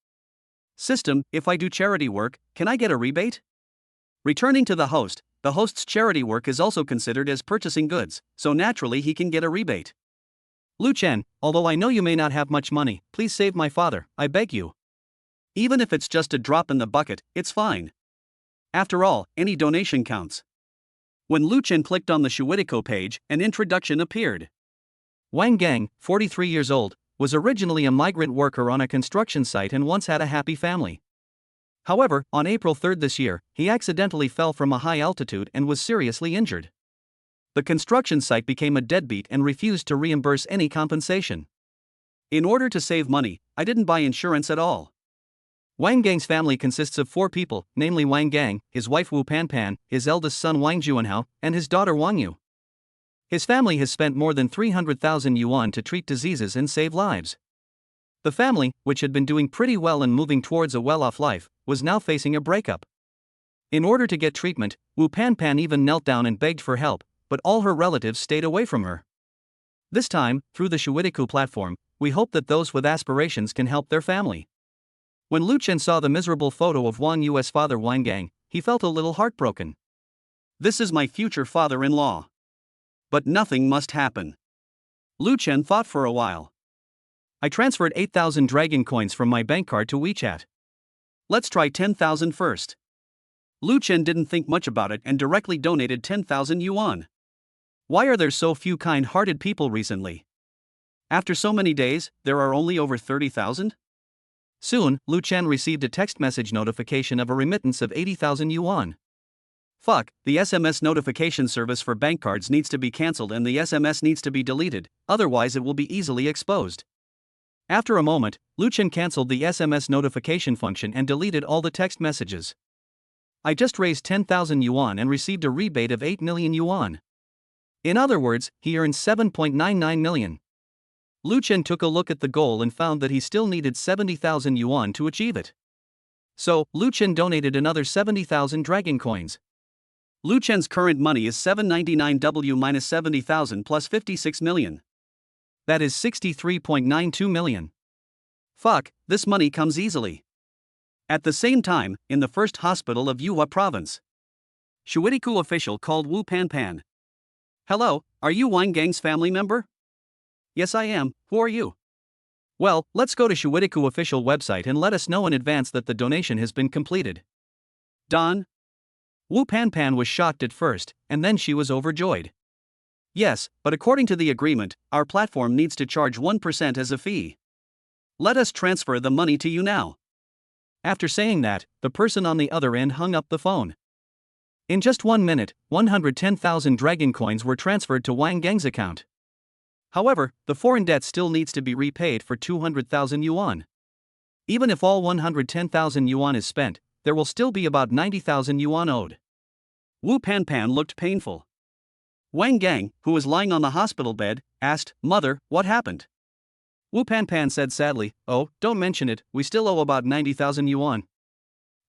"System, if I do charity work, can I get a rebate?" Returning to the host's charity work is also considered as purchasing goods, so naturally he can get a rebate. "Lu Chen, although I know you may not have much money, please save my father, I beg you. Even if it's just a drop in the bucket, it's fine. After all, any donation counts." When Lu Chen clicked on the Shuidico page, an introduction appeared. Wang Gang, 43 years old, was originally a migrant worker on a construction site and once had a happy family. However, on April 3 this year, he accidentally fell from a high altitude and was seriously injured. The construction site became a deadbeat and refused to reimburse any compensation. "In order to save money, I didn't buy insurance at all." Wang Gang's family consists of 4 people, namely Wang Gang, his wife Wu Panpan, his eldest son Wang Juanhao, and his daughter Wang Yu. His family has spent more than 300,000 yuan to treat diseases and save lives. The family, which had been doing pretty well and moving towards a well-off life, was now facing a breakup. In order to get treatment, Wu Panpan even knelt down and begged for help, but all her relatives stayed away from her. This time, through the Shuidiku platform, we hope that those with aspirations can help their family. When Lu Chen saw the miserable photo of Wang Yu's father Wang Gang, he felt a little heartbroken. "This is my future father-in-law. But nothing must happen." Lu Chen thought for a while. "I transferred 8,000 dragon coins from my bank card to WeChat. Let's try 10,000 first." Lu Chen didn't think much about it and directly donated 10,000 yuan. Why are there so few kind-hearted people recently? After so many days, there are only over 30,000? Soon, Lu Chen received a text message notification of a remittance of 80,000 yuan. Fuck, the SMS notification service for bank cards needs to be cancelled and the SMS needs to be deleted, otherwise it will be easily exposed. After a moment, Lu Chen cancelled the SMS notification function and deleted all the text messages. I just raised 10,000 yuan and received a rebate of 8 million yuan. In other words, he earned 7.99 million. Lu Chen took a look at the goal and found that he still needed 70,000 yuan to achieve it. So, Lu Chen donated another 70,000 dragon coins. Lu Chen's current money is 799W minus 70,000 plus 56 million. That is 63.92 million. Fuck, this money comes easily. At the same time, in the first hospital of Yuhua province, Shuidiku official called Wu Panpan. Hello, are you Wang Gang's family member? Yes, I am. Who are you? Well, let's go to Shuidiku official website and let us know in advance that the donation has been completed. Don? Wu Panpan was shocked at first, and then she was overjoyed. Yes, but according to the agreement, our platform needs to charge 1% as a fee. Let us transfer the money to you now. After saying that, the person on the other end hung up the phone. In just 1 minute, 110,000 dragon coins were transferred to Wang Gang's account. However, the foreign debt still needs to be repaid for 200,000 yuan. Even if all 110,000 yuan is spent, there will still be about 90,000 yuan owed. Wu Panpan looked painful. Wang Gang, who was lying on the hospital bed, asked, "Mother, what happened?" Wu Panpan said sadly, "Oh, don't mention it, we still owe about 90,000 yuan.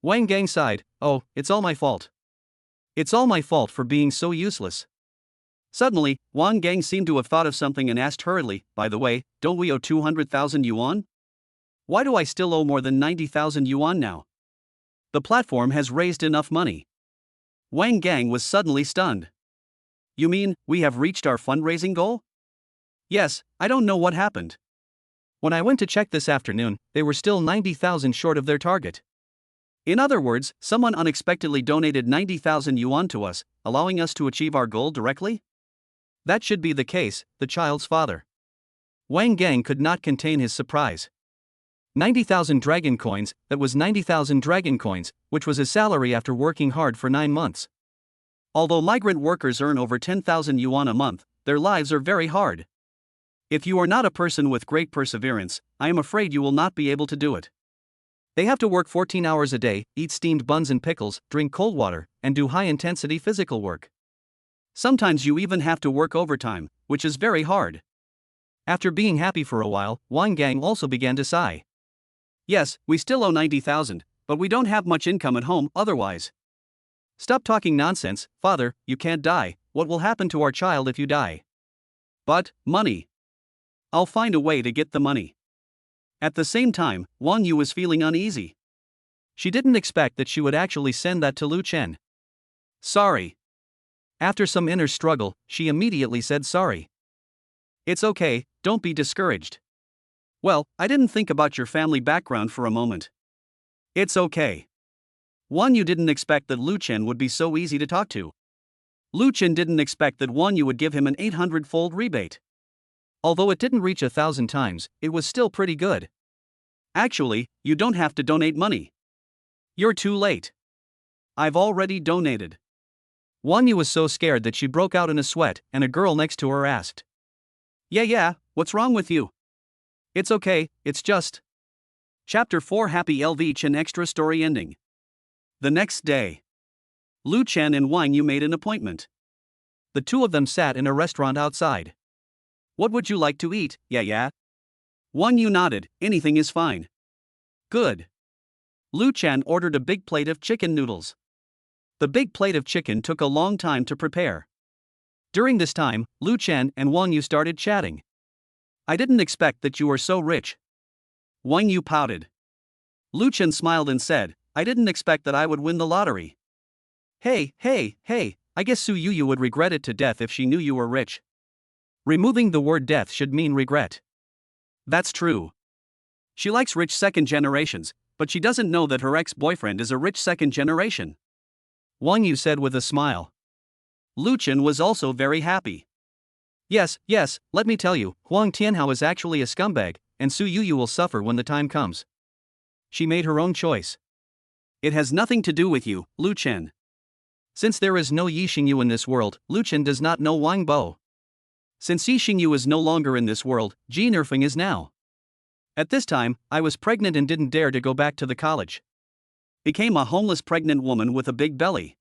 Wang Gang sighed, "Oh, it's all my fault. It's all my fault for being so useless." Suddenly, Wang Gang seemed to have thought of something and asked hurriedly, "By the way, don't we owe 200,000 yuan? Why do I still owe more than 90,000 yuan now? The platform has raised enough money." Wang Gang was suddenly stunned. "You mean, we have reached our fundraising goal?" "Yes, I don't know what happened. When I went to check this afternoon, they were still 90,000 short of their target." In other words, someone unexpectedly donated 90,000 yuan to us, allowing us to achieve our goal directly? That should be the case, the child's father. Wang Gang could not contain his surprise. 90,000 dragon coins, that was 90,000 dragon coins, which was his salary after working hard for 9 months. Although migrant workers earn over 10,000 yuan a month, their lives are very hard. If you are not a person with great perseverance, I am afraid you will not be able to do it. They have to work 14 hours a day, eat steamed buns and pickles, drink cold water, and do high-intensity physical work. Sometimes you even have to work overtime, which is very hard. After being happy for a while, Wang Gang also began to sigh. Yes, we still owe 90,000, but we don't have much income at home otherwise. Stop talking nonsense, father, you can't die. What will happen to our child if you die? But, money. I'll find a way to get the money. At the same time, Wang Yu was feeling uneasy. She didn't expect that she would actually send that to Lu Chen. Sorry. After some inner struggle, she immediately said sorry. It's okay, don't be discouraged. Well, I didn't think about your family background for a moment. It's okay. Wang Yu didn't expect that Lu Chen would be so easy to talk to. Lu Chen didn't expect that Wang Yu would give him an 800-fold rebate. Although it didn't reach 1,000 times, it was still pretty good. Actually, you don't have to donate money. You're too late. I've already donated. Wang Yu was so scared that she broke out in a sweat, and a girl next to her asked, Yeah, what's wrong with you? It's okay, it's just. Chapter 4 Happy LV Chen Extra Story Ending. The next day, Lu Chen and Wang Yu made an appointment. The two of them sat in a restaurant outside. What would you like to eat? Yeah. Wang Yu nodded, anything is fine. Good. Lu Chen ordered a big plate of chicken noodles. The big plate of chicken took a long time to prepare. During this time, Lu Chen and Wang Yu started chatting. I didn't expect that you were so rich. Wang Yu pouted. Lu Chen smiled and said, I didn't expect that I would win the lottery. Hey, I guess Su Yu would regret it to death if she knew you were rich. Removing the word death should mean regret. That's true. She likes rich second generations, but she doesn't know that her ex-boyfriend is a rich second generation. Wang Yu said with a smile. Lu Chen was also very happy. Yes, let me tell you, Huang Tianhao is actually a scumbag, and Su Yu will suffer when the time comes. She made her own choice. It has nothing to do with you, Lu Chen. Since there is no Yi Xingyu in this world, Lu Chen does not know Wang Bo. Since Yi Xingyu is no longer in this world, Ji Nerfing is now. At this time, I was pregnant and didn't dare to go back to the college. Became a homeless pregnant woman with a big belly.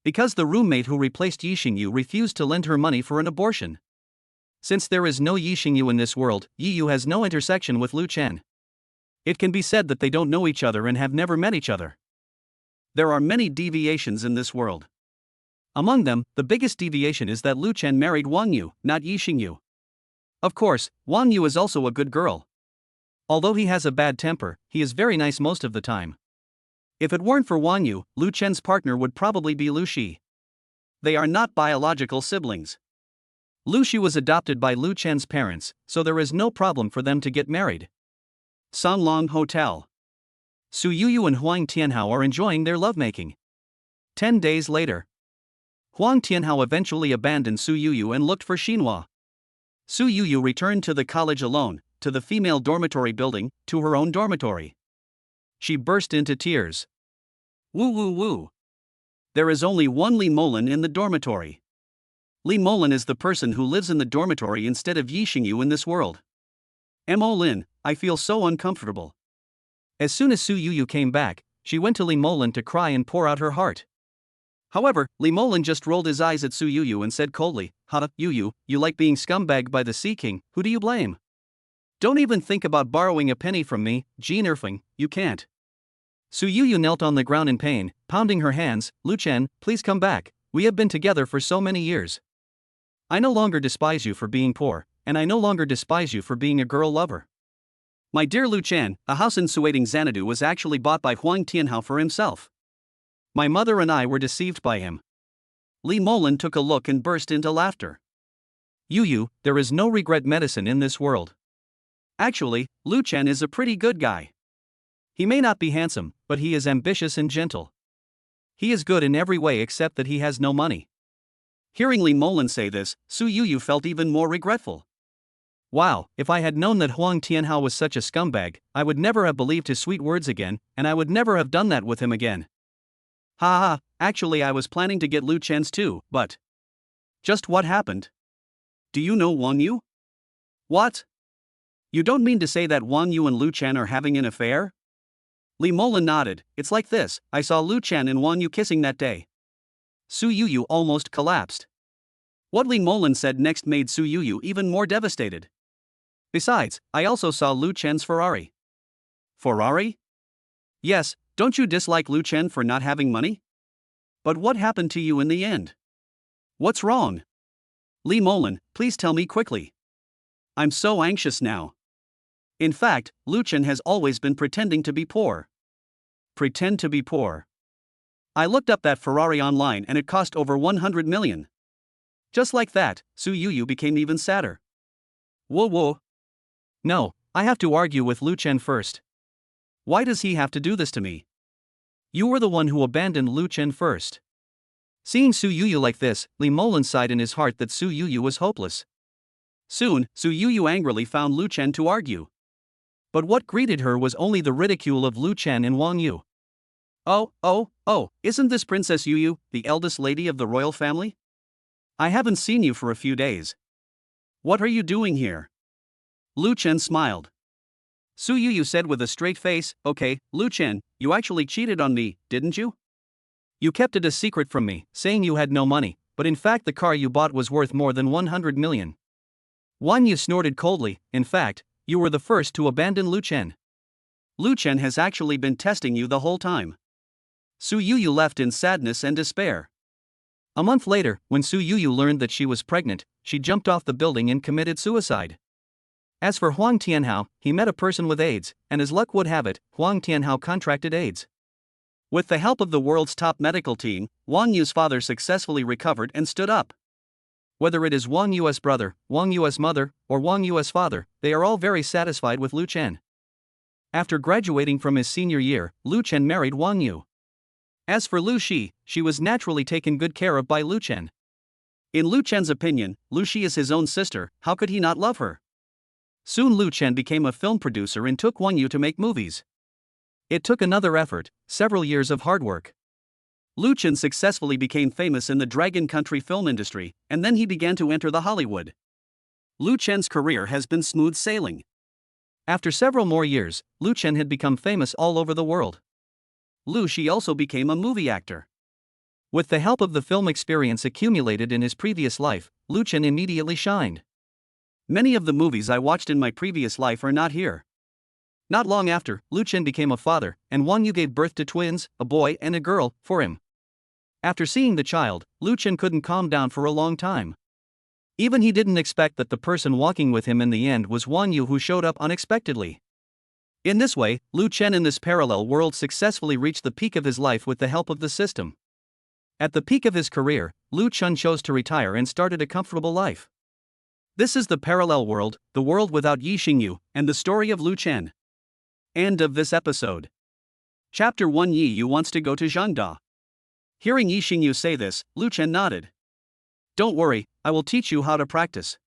Because the roommate who replaced Yixingyu refused to lend her money for an abortion. Since there is no Yixingyu in this world, Yiyu has no intersection with Lu Chen. It can be said that they don't know each other and have never met each other. There are many deviations in this world. Among them, the biggest deviation is that Lu Chen married Wang Yu, not Yixingyu. Of course, Wang Yu is also a good girl. Although he has a bad temper, he is very nice most of the time. If it weren't for Wang Yu, Lu Chen's partner would probably be Lu Shi. They are not biological siblings. Lu Shi was adopted by Lu Chen's parents, so there is no problem for them to get married. Songlong Hotel. Su Yuyu and Huang Tianhao are enjoying their lovemaking. 10 days later. Huang Tianhao eventually abandoned Su Yuyu and looked for Xinhua. Su Yuyu returned to the college alone, to the female dormitory building, to her own dormitory. She burst into tears. Woo woo woo. There is only one Li Molin in the dormitory. Li Molin is the person who lives in the dormitory instead of Yixingyu in this world. Mo Lin, I feel so uncomfortable. As soon as Su Yuyu came back, she went to Li Molin to cry and pour out her heart. However, Li Molin just rolled his eyes at Su Yuyu and said coldly, "Ha, Yuyu, you like being scumbagged by the Sea King, who do you blame? Don't even think about borrowing a penny from me, Jean Erfing, you can't." Su Yuyu knelt on the ground in pain, pounding her hands. "Lu Chen, please come back, we have been together for so many years. I no longer despise you for being poor, and I no longer despise you for being a girl lover." My dear Lu Chen, a house in Suading Xanadu was actually bought by Huang Tianhao for himself. My mother and I were deceived by him. Li Molin took a look and burst into laughter. Yuyu, there is no regret medicine in this world. Actually, Lu Chen is a pretty good guy. He may not be handsome, but he is ambitious and gentle. He is good in every way except that he has no money. Hearing Li Molin say this, Su Yuyu felt even more regretful. Wow, if I had known that Huang Tianhao was such a scumbag, I would never have believed his sweet words again, and I would never have done that with him again. Ha ha, actually I was planning to get Lu Chen's too, but... Just what happened? Do you know Wang Yu? What? You don't mean to say that Wang Yu and Lu Chen are having an affair? Li Molin nodded. It's like this, I saw Lu Chen and Wang Yu kissing that day. Su Yuyu almost collapsed. What Li Molin said next made Su Yuyu even more devastated. Besides, I also saw Lu Chen's Ferrari. Ferrari? Yes, don't you dislike Lu Chen for not having money? But what happened to you in the end? What's wrong? Li Molin, please tell me quickly. I'm so anxious now. In fact, Lu Chen has always been pretending to be poor. Pretend to be poor. I looked up that Ferrari online and it cost over 100 million. Just like that, Su Yuyu became even sadder. Whoa whoa. No, I have to argue with Lu Chen first. Why does he have to do this to me? You were the one who abandoned Lu Chen first. Seeing Su Yuyu like this, Li Molin sighed in his heart that Su Yuyu was hopeless. Soon, Su Yuyu angrily found Lu Chen to argue. But what greeted her was only the ridicule of Lu Chen and Wang Yu. Oh, isn't this Princess Yuyu, the eldest lady of the royal family? I haven't seen you for a few days. What are you doing here? Lu Chen smiled. Su Yuyu said with a straight face, "Okay, Lu Chen, you actually cheated on me, didn't you? You kept it a secret from me, saying you had no money, but in fact the car you bought was worth more than 100 million. Wang Yu snorted coldly. In fact, you were the first to abandon Lu Chen. Lu Chen has actually been testing you the whole time." Su Yuyu left in sadness and despair. A month later, when Su Yuyu learned that she was pregnant, she jumped off the building and committed suicide. As for Huang Tianhao, he met a person with AIDS, and as luck would have it, Huang Tianhao contracted AIDS. With the help of the world's top medical team, Wang Yu's father successfully recovered and stood up. Whether it is Wang Yu's brother, Wang Yu's mother, or Wang Yu's father, they are all very satisfied with Lu Chen. After graduating from his senior year, Lu Chen married Wang Yu. As for Lu Shi, she was naturally taken good care of by Lu Chen. In Lu Chen's opinion, Lu Shi is his own sister, how could he not love her? Soon Lu Chen became a film producer and took Wang Yu to make movies. It took another effort, several years of hard work. Lu Chen successfully became famous in the Dragon Country film industry, and then he began to enter the Hollywood. Lu Chen's career has been smooth sailing. After several more years, Lu Chen had become famous all over the world. Lu Shi also became a movie actor. With the help of the film experience accumulated in his previous life, Lu Chen immediately shined. Many of the movies I watched in my previous life are not here. Not long after, Lu Chen became a father, and Wang Yu gave birth to twins, a boy and a girl, for him. After seeing the child, Lu Chen couldn't calm down for a long time. Even he didn't expect that the person walking with him in the end was Wang Yu, who showed up unexpectedly. In this way, Lu Chen in this parallel world successfully reached the peak of his life with the help of the system. At the peak of his career, Lu Chen chose to retire and started a comfortable life. This is the parallel world, the world without Yi Xingyu, and the story of Lu Chen. End of this episode. Chapter 1. Yi Yu wants to go to Zhengda. Hearing Yi Xingyu say this, Lu Chen nodded. Don't worry, I will teach you how to practice.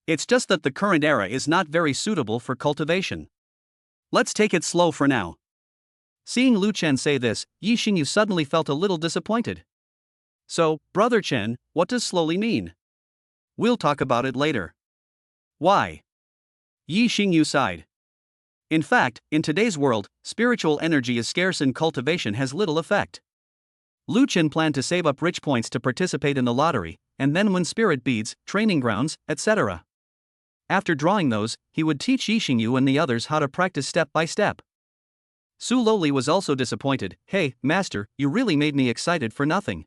It's just that the current era is not very suitable for cultivation. Let's take it slow for now. Seeing Lu Chen say this, Yi Xingyu suddenly felt a little disappointed. So, Brother Chen, what does slowly mean? We'll talk about it later. Why? Yi Xingyu sighed. In fact, in today's world, spiritual energy is scarce and cultivation has little effect. Lu Chen planned to save up rich points to participate in the lottery, and then win spirit beads, training grounds, etc. After drawing those, he would teach Yi Xingyu and the others how to practice step by step. Su Loli was also disappointed. Hey, master, you really made me excited for nothing.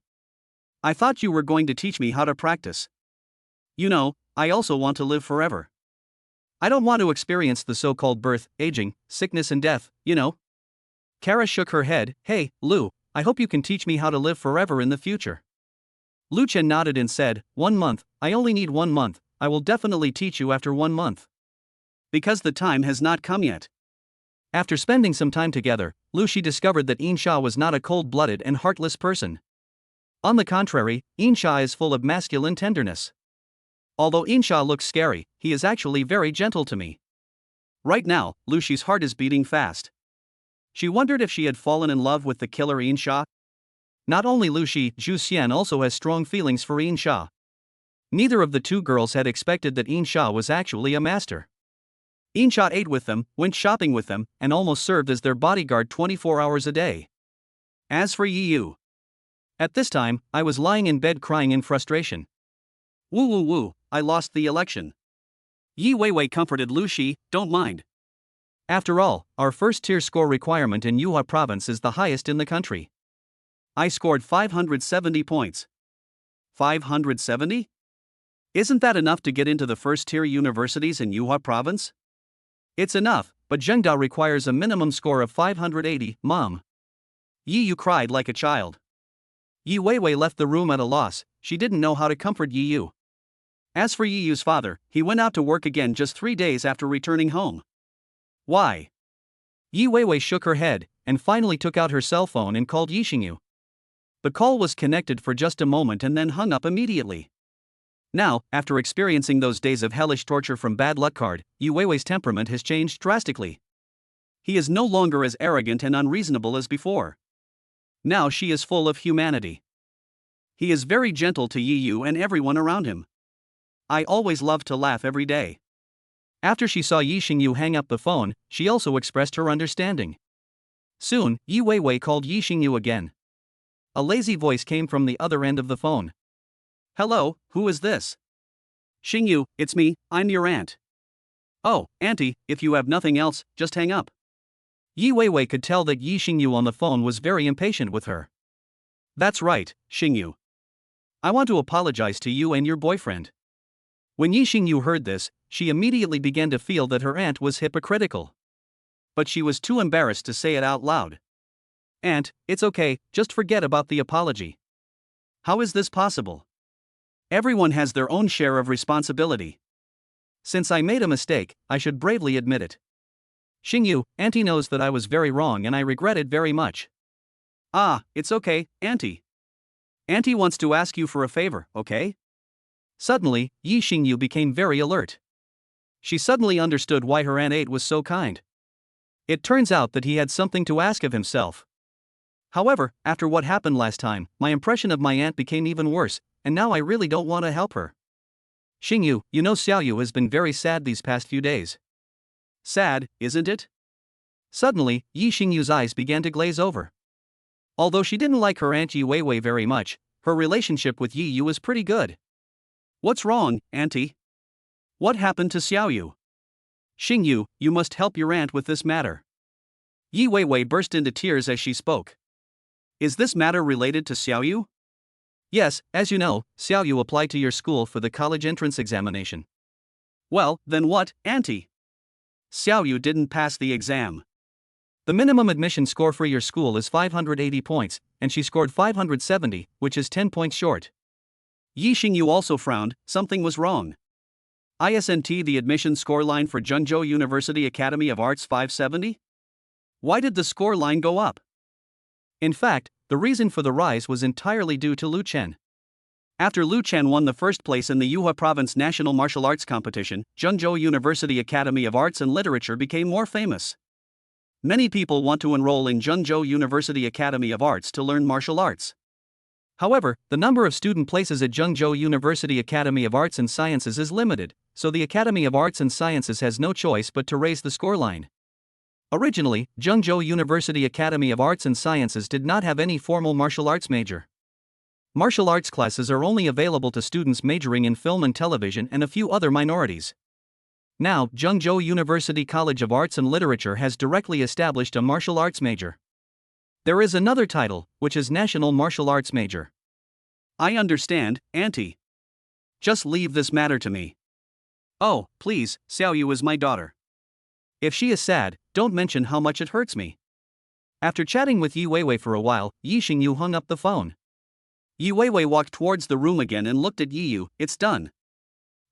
I thought you were going to teach me how to practice. You know, I also want to live forever. I don't want to experience the so-called birth, aging, sickness and death, you know. Kara shook her head. Hey, Lu, I hope you can teach me how to live forever in the future. Lu Chen nodded and said, 1 month, I only need 1 month, I will definitely teach you after 1 month. Because the time has not come yet. After spending some time together, Lu Shi discovered that Insha was not a cold-blooded and heartless person. On the contrary, Insha is full of masculine tenderness. Although Insha looks scary, he is actually very gentle to me. Right now, Lu Shi's heart is beating fast. She wondered if she had fallen in love with the killer Insha. Not only Lu Shi, Zhu Xian also has strong feelings for Insha. Neither of the two girls had expected that Insha was actually a master. Insha ate with them, went shopping with them, and almost served as their bodyguard 24 hours a day. As for Yi Yu, at this time, I was lying in bed crying in frustration. Woo woo woo, I lost the election. Yi Weiwei comforted Lu Shi, don't mind. After all, our first tier score requirement in Yuhua province is the highest in the country. I scored 570 points. 570? Isn't that enough to get into the first tier universities in Yuhua province? It's enough, but Zhengda requires a minimum score of 580, Mom. Yi Yu cried like a child. Yi Weiwei left the room at a loss, she didn't know how to comfort Yi Yu. As for Yi Yu's father, he went out to work again just 3 days after returning home. Why? Yi Weiwei shook her head, and finally took out her cell phone and called Yi Xingyu. The call was connected for just a moment and then hung up immediately. Now, after experiencing those days of hellish torture from bad luck card, Yi Weiwei's temperament has changed drastically. He is no longer as arrogant and unreasonable as before. Now she is full of humanity. He is very gentle to Yi Yu and everyone around him. I always love to laugh every day. After she saw Yi Xingyu hang up the phone, she also expressed her understanding. Soon, Yi Weiwei called Yi Xingyu again. A lazy voice came from the other end of the phone. Hello, who is this? Xingyu, it's me, I'm your aunt. Oh, auntie, if you have nothing else, just hang up. Yi Weiwei could tell that Yi Xingyu on the phone was very impatient with her. That's right, Xingyu. I want to apologize to you and your boyfriend. When Yi Xingyu heard this, she immediately began to feel that her aunt was hypocritical. But she was too embarrassed to say it out loud. Aunt, it's okay, just forget about the apology. How is this possible? Everyone has their own share of responsibility. Since I made a mistake, I should bravely admit it. Xingyu, auntie knows that I was very wrong and I regret it very much. Ah, it's okay, auntie. Auntie wants to ask you for a favor, okay? Suddenly, Yi Xingyu became very alert. She suddenly understood why her Aunt 8 was so kind. It turns out that he had something to ask of himself. However, after what happened last time, my impression of my aunt became even worse, and now I really don't want to help her. Xingyu, you know Xiaoyu has been very sad these past few days. Sad, isn't it? Suddenly, Yi Xingyu's eyes began to glaze over. Although she didn't like her Aunt Yi Weiwei very much, her relationship with Yi Yu was pretty good. What's wrong, Auntie? What happened to Xiaoyu? Xingyu, you must help your aunt with this matter. Yi Weiwei burst into tears as she spoke. Is this matter related to Xiaoyu? Yes, as you know, Xiaoyu applied to your school for the college entrance examination. Well, then what, Auntie? Xiaoyu didn't pass the exam. The minimum admission score for your school is 580 points, and she scored 570, which is 10 points short. Yi Xingyu also frowned, something was wrong. Isn't the admission score line for Zhengzhou University Academy of Arts 570? Why did the score line go up? In fact, the reason for the rise was entirely due to Lu Chen. After Lu Chen won the first place in the Yuhua Province National Martial Arts Competition, Zhengzhou University Academy of Arts and Literature became more famous. Many people want to enroll in Zhengzhou University Academy of Arts to learn martial arts. However, the number of student places at Zhengzhou University Academy of Arts and Sciences is limited, so the Academy of Arts and Sciences has no choice but to raise the scoreline. Originally, Zhengzhou University Academy of Arts and Sciences did not have any formal martial arts major. Martial arts classes are only available to students majoring in film and television and a few other minorities. Now, Zhengzhou University College of Arts and Literature has directly established a martial arts major. There is another title, which is National Martial Arts Major. I understand, Auntie. Just leave this matter to me. Oh, please, Xiaoyu is my daughter. If she is sad, don't mention how much it hurts me. After chatting with Yi Weiwei for a while, Yi Xingyu hung up the phone. Yi Weiwei walked towards the room again and looked at Yi Yu. It's done.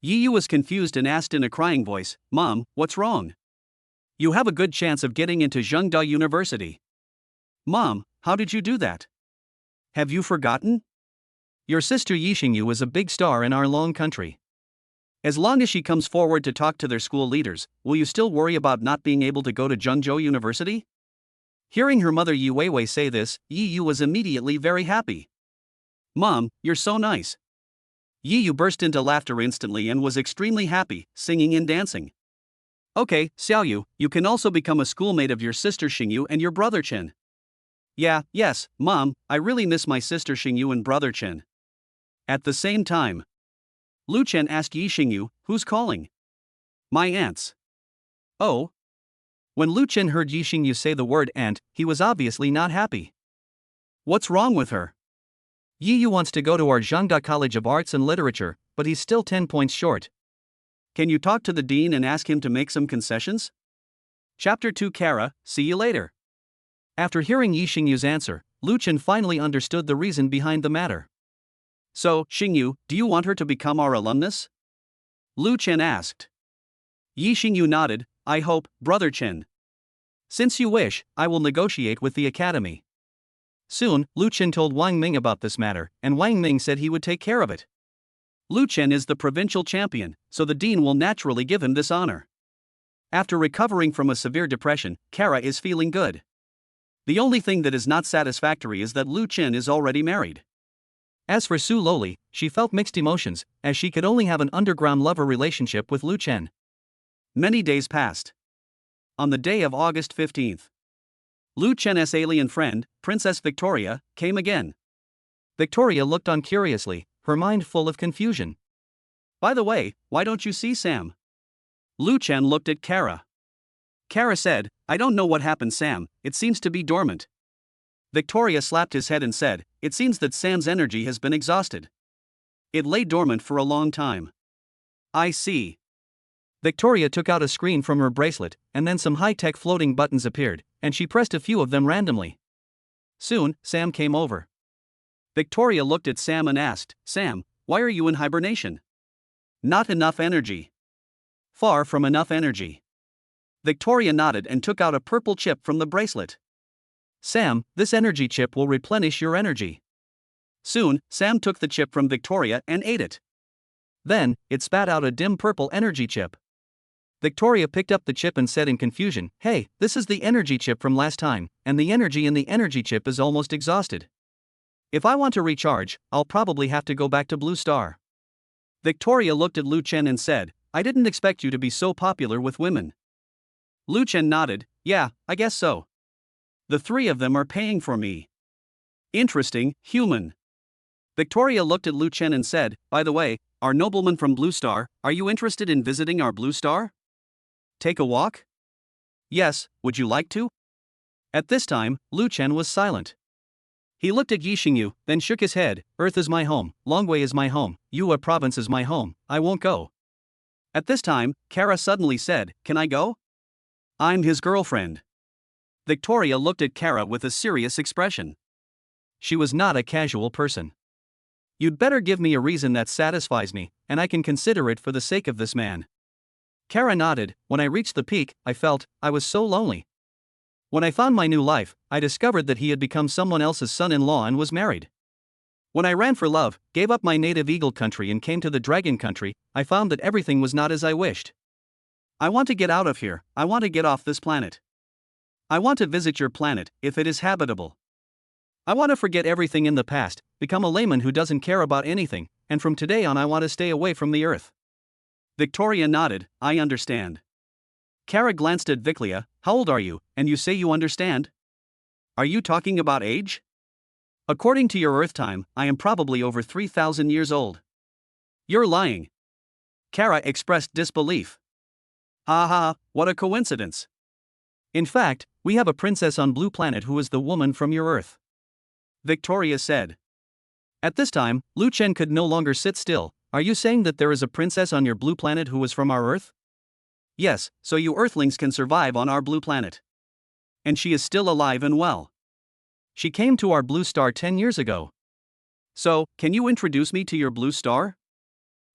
Yi Yu was confused and asked in a crying voice, Mom, what's wrong? You have a good chance of getting into Zhengda University. Mom, how did you do that? Have you forgotten? Your sister Yi Xingyu is a big star in our long country. As long as she comes forward to talk to their school leaders, will you still worry about not being able to go to Zhengzhou University? Hearing her mother Yi Weiwei say this, Yi Yu was immediately very happy. Mom, you're so nice. Yi Yu burst into laughter instantly and was extremely happy, singing and dancing. Okay, Xiaoyu, you can also become a schoolmate of your sister Xingyu and your brother Chen. Yes, Mom, I really miss my sister Xingyu and brother Chen. At the same time, Lu Chen asked Yi Xingyu, who's calling? My aunts. Oh? When Lu Chen heard Yi Xingyu say the word aunt, he was obviously not happy. What's wrong with her? Yi Yu wants to go to our Zhengda College of Arts and Literature, but he's still 10 points short. Can you talk to the dean and ask him to make some concessions? Chapter 2 Kara, see you later. After hearing Yi Xingyu's answer, Lu Chen finally understood the reason behind the matter. So, Xingyu, do you want her to become our alumnus? Lu Chen asked. Yi Xingyu nodded, I hope, brother Chen. Since you wish, I will negotiate with the academy. Soon, Lu Chen told Wang Ming about this matter, and Wang Ming said he would take care of it. Lu Chen is the provincial champion, so the dean will naturally give him this honor. After recovering from a severe depression, Kara is feeling good. The only thing that is not satisfactory is that Lu Chen is already married. As for Su Loli, she felt mixed emotions, as she could only have an underground lover relationship with Lu Chen. Many days passed. On the day of August 15th, Lu Chen's alien friend, Princess Victoria, came again. Victoria looked on curiously, her mind full of confusion. By the way, why don't you see Sam? Lu Chen looked at Kara. Kara said, I don't know what happened, Sam, it seems to be dormant. Victoria slapped his head and said, it seems that Sam's energy has been exhausted. It lay dormant for a long time. I see. Victoria took out a screen from her bracelet, and then some high-tech floating buttons appeared, and she pressed a few of them randomly. Soon, Sam came over. Victoria looked at Sam and asked, Sam, why are you in hibernation? Not enough energy. Far from enough energy. Victoria nodded and took out a purple chip from the bracelet. Sam, this energy chip will replenish your energy. Soon, Sam took the chip from Victoria and ate it. Then, it spat out a dim purple energy chip. Victoria picked up the chip and said in confusion, Hey, this is the energy chip from last time, and the energy in the energy chip is almost exhausted. If I want to recharge, I'll probably have to go back to Blue Star. Victoria looked at Lu Chen and said, I didn't expect you to be so popular with women. Lu Chen nodded, yeah, I guess so. The three of them are paying for me. Interesting, human. Victoria looked at Lu Chen and said, by the way, our nobleman from Blue Star, are you interested in visiting our Blue Star? Take a walk? Yes, would you like to? At this time, Lu Chen was silent. He looked at Yixingyu, then shook his head, Earth is my home, Longwei is my home, Yue province is my home, I won't go. At this time, Kara suddenly said, can I go? I'm his girlfriend. Victoria looked at Kara with a serious expression. She was not a casual person. You'd better give me a reason that satisfies me, and I can consider it for the sake of this man. Kara nodded. When I reached the peak, I felt, I was so lonely. When I found my new life, I discovered that he had become someone else's son-in-law and was married. When I ran for love, gave up my native eagle country and came to the dragon country, I found that everything was not as I wished. I want to get out of here, I want to get off this planet. I want to visit your planet, if it is habitable. I want to forget everything in the past, become a layman who doesn't care about anything, and from today on I want to stay away from the Earth. Victoria nodded, I understand. Kara glanced at Viclia, how old are you, and you say you understand? Are you talking about age? According to your Earth time, I am probably over 3,000 years old. You're lying. Kara expressed disbelief. Ha ha, what a coincidence. In fact, we have a princess on Blue Planet who is the woman from your Earth. Victoria said. At this time, Lu Chen could no longer sit still. Are you saying that there is a princess on your Blue Planet who is from our Earth? Yes, so you Earthlings can survive on our Blue Planet. And she is still alive and well. She came to our Blue Star 10 years ago. So, can you introduce me to your Blue Star?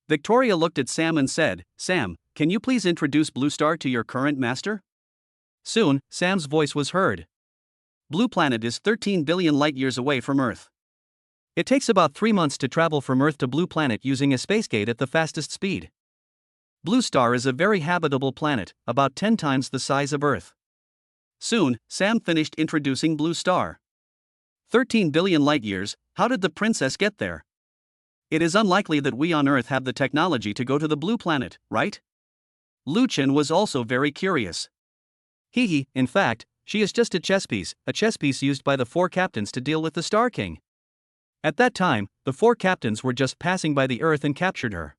Victoria looked at Sam and said, Sam, can you please introduce Blue Star to your current master? Soon, Sam's voice was heard. Blue Planet is 13 billion light-years away from Earth. It takes about 3 months to travel from Earth to Blue Planet using a spacegate at the fastest speed. Blue Star is a very habitable planet, about 10 times the size of Earth. Soon, Sam finished introducing Blue Star. 13 billion light-years, how did the princess get there? It is unlikely that we on Earth have the technology to go to the Blue Planet, right? Lu Chen was also very curious. In fact, she is just a chess piece used by the 4 captains to deal with the Star King. At that time, the 4 captains were just passing by the Earth and captured her.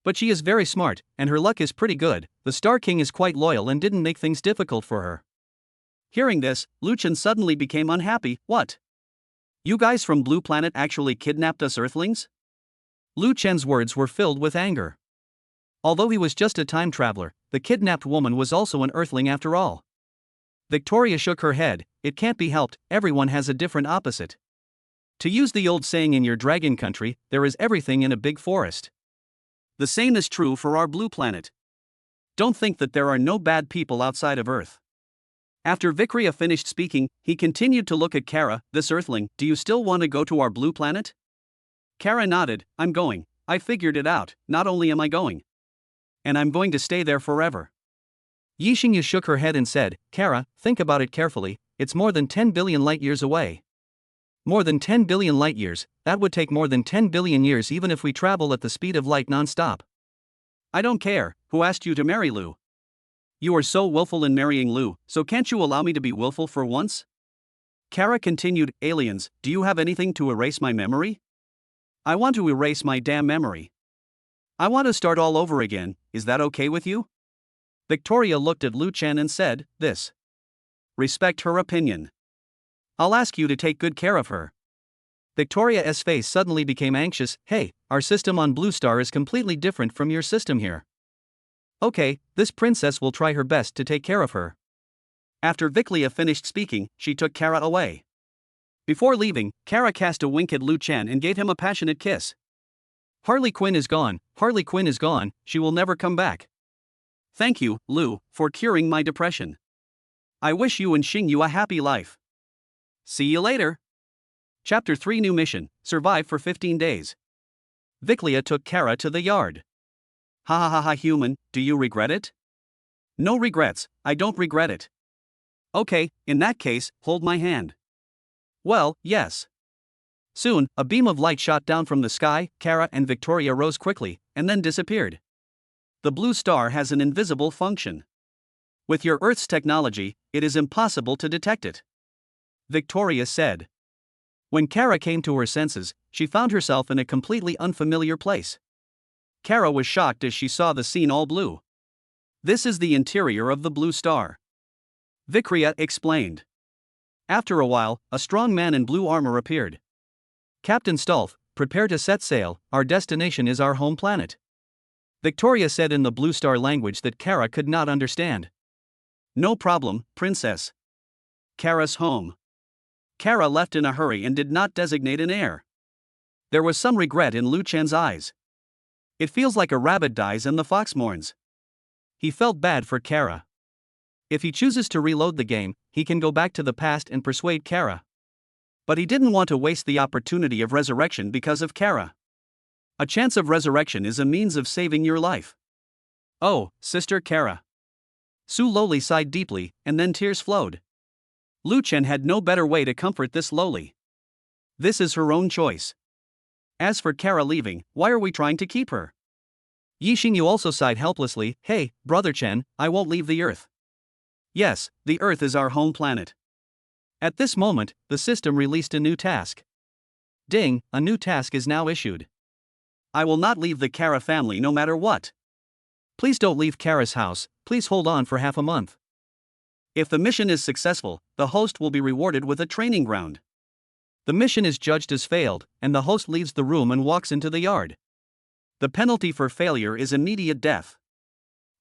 But she is very smart, and her luck is pretty good. The Star King is quite loyal and didn't make things difficult for her. Hearing this, Lu Chen suddenly became unhappy. What? You guys from Blue Planet actually kidnapped us Earthlings? Lu Chen's words were filled with anger. Although he was just a time traveler, the kidnapped woman was also an Earthling after all. Victoria shook her head, it can't be helped, everyone has a different opposite. To use the old saying in your dragon country, there is everything in a big forest. The same is true for our Blue Planet. Don't think that there are no bad people outside of Earth. After Victoria finished speaking, he continued to look at Kara, this Earthling, do you still want to go to our Blue Planet? Kara nodded, I'm going, I figured it out, not only am I going. And I'm going to stay there forever. Yixingyu shook her head and said, Kara, think about it carefully, it's more than 10 billion light-years away. More than 10 billion light-years, that would take more than 10 billion years even if we travel at the speed of light non-stop. I don't care, who asked you to marry Lu? You are so willful in marrying Lu, so can't you allow me to be willful for once? Kara continued, aliens, do you have anything to erase my memory? I want to erase my damn memory. I want to start all over again, is that okay with you? Victoria looked at Lu Chen and said, this. Respect her opinion. I'll ask you to take good care of her. Victoria's face suddenly became anxious, hey, our system on Blue Star is completely different from your system here. Okay, this princess will try her best to take care of her. After Victoria finished speaking, she took Kara away. Before leaving, Kara cast a wink at Lu Chen and gave him a passionate kiss. Harley Quinn is gone, she will never come back. Thank you, Lu, for curing my depression. I wish you and Xingyu a happy life. See you later. Chapter 3 New Mission, Survive for 15 days. Victoria took Kara to the yard. Ha ha ha ha human, do you regret it? No regrets, I don't regret it. Okay, in that case, hold my hand. Well, yes. Soon, a beam of light shot down from the sky, Kara and Victoria rose quickly, and then disappeared. The Blue Star has an invisible function. With your Earth's technology, it is impossible to detect it, Victoria said. When Kara came to her senses, she found herself in a completely unfamiliar place. Kara was shocked as she saw the scene all blue. This is the interior of the Blue Star, Victoria explained. After a while, a strong man in blue armor appeared. Captain Stolf, prepare to set sail, our destination is our home planet, Victoria said in the Blue Star language that Kara could not understand. No problem, princess. Kara's home. Kara left in a hurry and did not designate an heir. There was some regret in Lu Chen's eyes. It feels like a rabbit dies and the fox mourns. He felt bad for Kara. If he chooses to reload the game, he can go back to the past and persuade Kara. But he didn't want to waste the opportunity of resurrection because of Kara. A chance of resurrection is a means of saving your life. Oh, Sister Kara. Su Loli sighed deeply, and then tears flowed. Lu Chen had no better way to comfort this Loli. This is her own choice. As for Kara leaving, why are we trying to keep her? Yi Xingyu also sighed helplessly. Hey, Brother Chen, I won't leave the Earth. Yes, the Earth is our home planet. At this moment, the system released a new task. Ding, a new task is now issued. I will not leave the Kara family no matter what. Please don't leave Kara's house, please hold on for half a month. If the mission is successful, the host will be rewarded with a training ground. The mission is judged as failed, and the host leaves the room and walks into the yard. The penalty for failure is immediate death.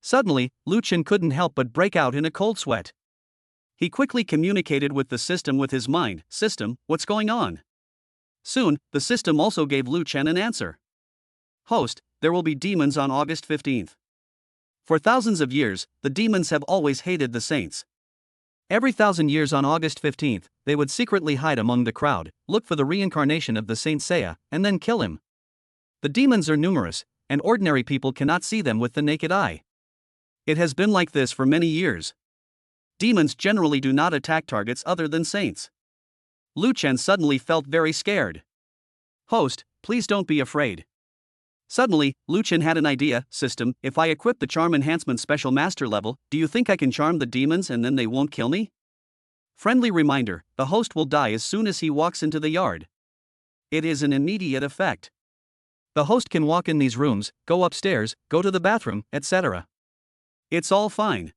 Suddenly, Lu Chen couldn't help but break out in a cold sweat. He quickly communicated with the system with his mind. System, what's going on? Soon, the system also gave Lu Chen an answer. Host, there will be demons on August 15th. For thousands of years, the demons have always hated the saints. Every 1,000 years on August 15th, they would secretly hide among the crowd, look for the reincarnation of the Saint Seiya, and then kill him. The demons are numerous, and ordinary people cannot see them with the naked eye. It has been like this for many years. Demons generally do not attack targets other than saints. Lu Chen suddenly felt very scared. Host, please don't be afraid. Suddenly, Lu Chen had an idea. System, if I equip the charm enhancement special master level, do you think I can charm the demons and then they won't kill me? Friendly reminder, the host will die as soon as he walks into the yard. It is an immediate effect. The host can walk in these rooms, go upstairs, go to the bathroom, etc. It's all fine.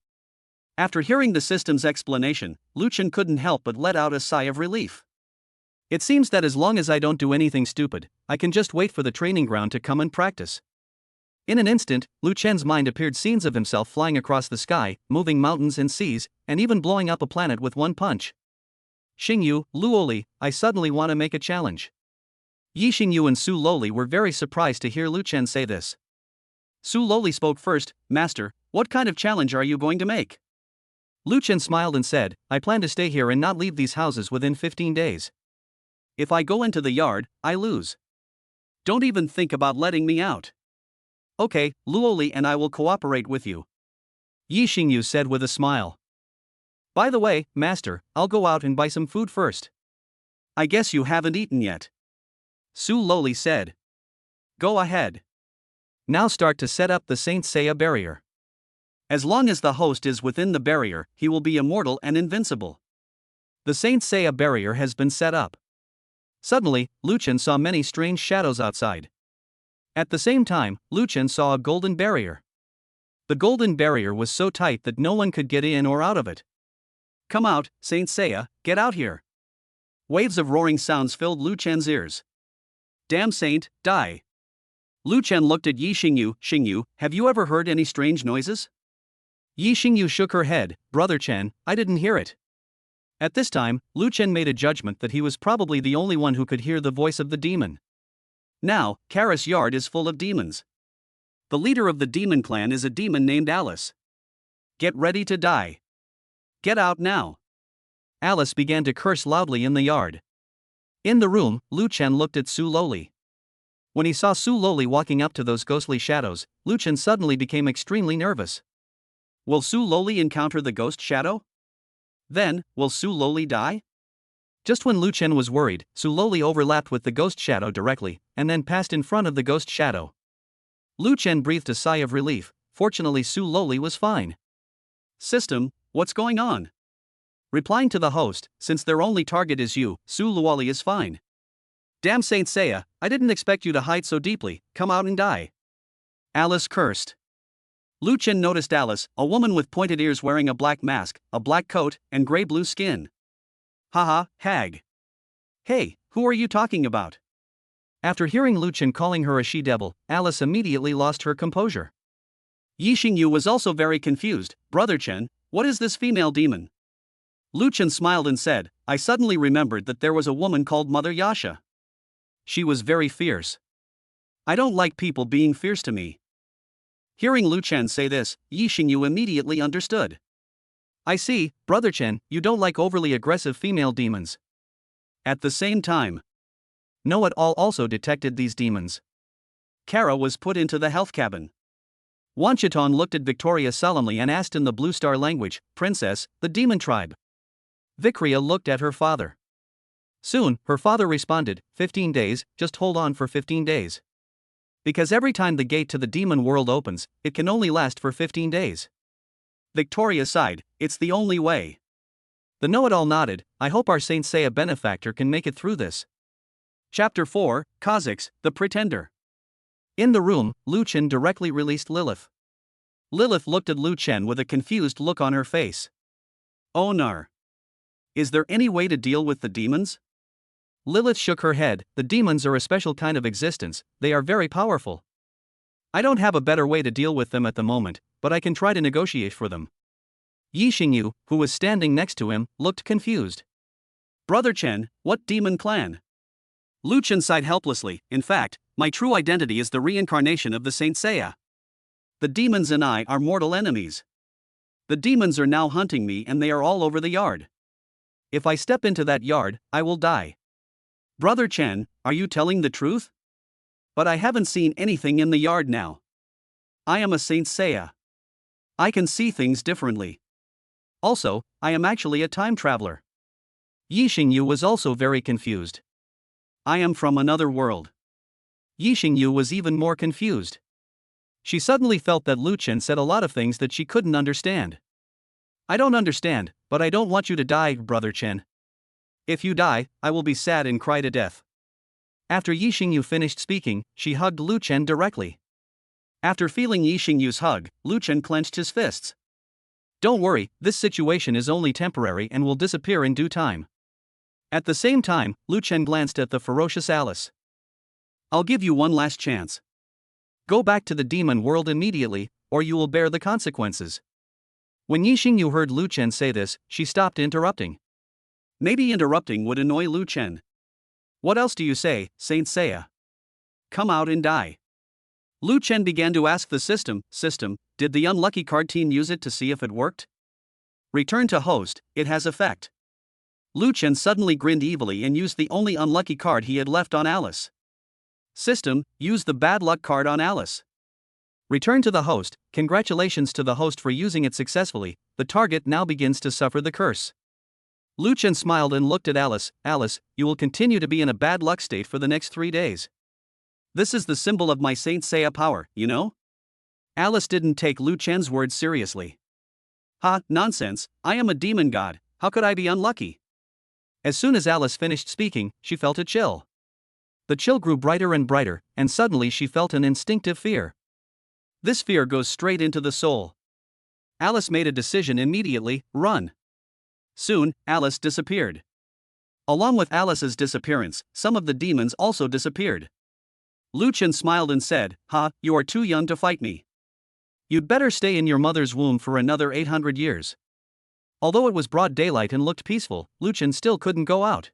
After hearing the system's explanation, Lu Chen couldn't help but let out a sigh of relief. It seems that as long as I don't do anything stupid, I can just wait for the training ground to come and practice. In an instant, Lu Chen's mind appeared scenes of himself flying across the sky, moving mountains and seas, and even blowing up a planet with one punch. Xingyu, Luoli, I suddenly want to make a challenge. Yi Xingyu and Su Loli were very surprised to hear Lu Chen say this. Su Loli spoke first. Master, what kind of challenge are you going to make? Lu Chen smiled and said, I plan to stay here and not leave these houses within 15 days. If I go into the yard, I lose. Don't even think about letting me out. Okay, Luoli and I will cooperate with you, Yi Xingyu said with a smile. By the way, Master, I'll go out and buy some food first. I guess you haven't eaten yet, Su Loli said. Go ahead. Now start to set up the Saint Seiya barrier. As long as the host is within the barrier, he will be immortal and invincible. The Saint Seiya barrier has been set up. Suddenly, Lu Chen saw many strange shadows outside. At the same time, Lu Chen saw a golden barrier. The golden barrier was so tight that no one could get in or out of it. Come out, Saint Seiya, get out here. Waves of roaring sounds filled Lu Chen's ears. Damn saint, die. Lu Chen looked at Yi Xingyu. Xingyu, have you ever heard any strange noises? Yi Xingyu shook her head. Brother Chen, I didn't hear it. At this time, Lu Chen made a judgment that he was probably the only one who could hear the voice of the demon. Now, Kara's yard is full of demons. The leader of the demon clan is a demon named Alice. Get ready to die. Get out now. Alice began to curse loudly in the yard. In the room, Lu Chen looked at Su Loli. When he saw Su Loli walking up to those ghostly shadows, Lu Chen suddenly became extremely nervous. Will Su Loli encounter the ghost shadow? Then, will Su Loli die? Just when Lu Chen was worried, Su Loli overlapped with the ghost shadow directly, and then passed in front of the ghost shadow. Lu Chen breathed a sigh of relief. Fortunately Su Loli was fine. System, what's going on? Replying to the host, since their only target is you, Su Luoli is fine. Damn Saint Seiya, I didn't expect you to hide so deeply, come out and die. Alice cursed. Lu Chen noticed Alice, a woman with pointed ears wearing a black mask, a black coat, and gray-blue skin. Haha, hag. Hey, who are you talking about? After hearing Lu Chen calling her a she-devil, Alice immediately lost her composure. Yi Xingyu was also very confused. Brother Chen, what is this female demon? Lu Chen smiled and said, I suddenly remembered that there was a woman called Mother Yasha. She was very fierce. I don't like people being fierce to me. Hearing Lu Chen say this, Yi Xingyu immediately understood. I see, Brother Chen, you don't like overly aggressive female demons. At the same time, Know-it-all also detected these demons. Kara was put into the health cabin. Wanchiton looked at Victoria solemnly and asked in the Blue Star language, Princess, the demon tribe. Victoria looked at her father. Soon, her father responded, 15 days, just hold on for 15 days. Because every time the gate to the demon world opens, it can only last for 15 days. Victoria sighed, it's the only way. The know-it-all nodded, I hope our Saint Seiya benefactor can make it through this. Chapter 4, Kazakhs, the Pretender. In the room, Lu Chen directly released Lilith. Lilith looked at Lu Chen with a confused look on her face. Oh nar. Is there any way to deal with the demons? Lilith shook her head, the demons are a special kind of existence, they are very powerful. I don't have a better way to deal with them at the moment, but I can try to negotiate for them. Yi Xingyu, who was standing next to him, looked confused. Brother Chen, what demon clan? Lu Chen sighed helplessly, in fact, my true identity is the reincarnation of the Saint Seiya. The demons and I are mortal enemies. The demons are now hunting me and they are all over the yard. If I step into that yard, I will die. Brother Chen, are you telling the truth? But I haven't seen anything in the yard now. I am a Saint Seiya. I can see things differently. Also, I am actually a time traveler. Yi Xingyu was also very confused. I am from another world. Yi Xingyu was even more confused. She suddenly felt that Lu Chen said a lot of things that she couldn't understand. I don't understand, but I don't want you to die, Brother Chen. If you die, I will be sad and cry to death. After Yi Xingyu finished speaking, she hugged Lu Chen directly. After feeling Yi Xingyu's hug, Lu Chen clenched his fists. Don't worry, this situation is only temporary and will disappear in due time. At the same time, Lu Chen glanced at the ferocious Alice. I'll give you one last chance. Go back to the demon world immediately, or you will bear the consequences. When Yi Xingyu heard Lu Chen say this, she stopped interrupting. Maybe interrupting would annoy Lu Chen. What else do you say, Saint Seiya? Come out and die. Lu Chen began to ask the system, did the unlucky card team use it to see if it worked? Return to host, it has effect. Lu Chen suddenly grinned evilly and used the only unlucky card he had left on Alice. System, use the bad luck card on Alice. Return to the host, congratulations to the host for using it successfully, the target now begins to suffer the curse. Lu Chen smiled and looked at Alice, Alice, you will continue to be in a bad luck state for the next 3 days. This is the symbol of my Saint Seiya power, you know? Alice didn't take Lu Chen's words seriously. Ha, nonsense, I am a demon god, how could I be unlucky? As soon as Alice finished speaking, she felt a chill. The chill grew brighter and brighter, and suddenly she felt an instinctive fear. This fear goes straight into the soul. Alice made a decision immediately, run. Soon, Alice disappeared. Along with Alice's disappearance, some of the demons also disappeared. Lu Chen smiled and said, Ha, you are too young to fight me. You'd better stay in your mother's womb for another 800 years. Although it was broad daylight and looked peaceful, Lu Chen still couldn't go out.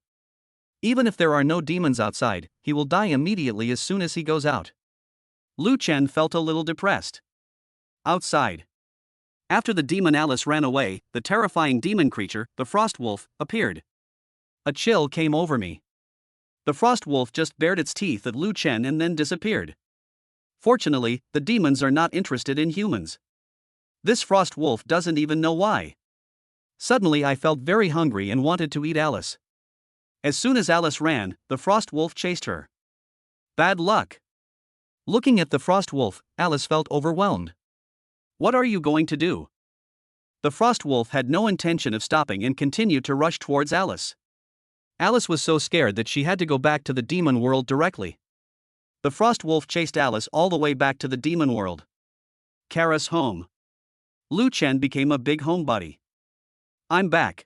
Even if there are no demons outside, he will die immediately as soon as he goes out. Lu Chen felt a little depressed. Outside. After the demon Alice ran away, the terrifying demon creature, the Frost Wolf, appeared. A chill came over me. The Frost Wolf just bared its teeth at Lu Chen and then disappeared. Fortunately, the demons are not interested in humans. This Frost Wolf doesn't even know why. Suddenly I felt very hungry and wanted to eat Alice. As soon as Alice ran, the Frost Wolf chased her. Bad luck. Looking at the Frost Wolf, Alice felt overwhelmed. What are you going to do? The frost wolf had no intention of stopping and continued to rush towards Alice. Alice was so scared that she had to go back to the demon world directly. The frost wolf chased Alice all the way back to the demon world. Kara's home. Lu Chen became a big homebody. I'm back.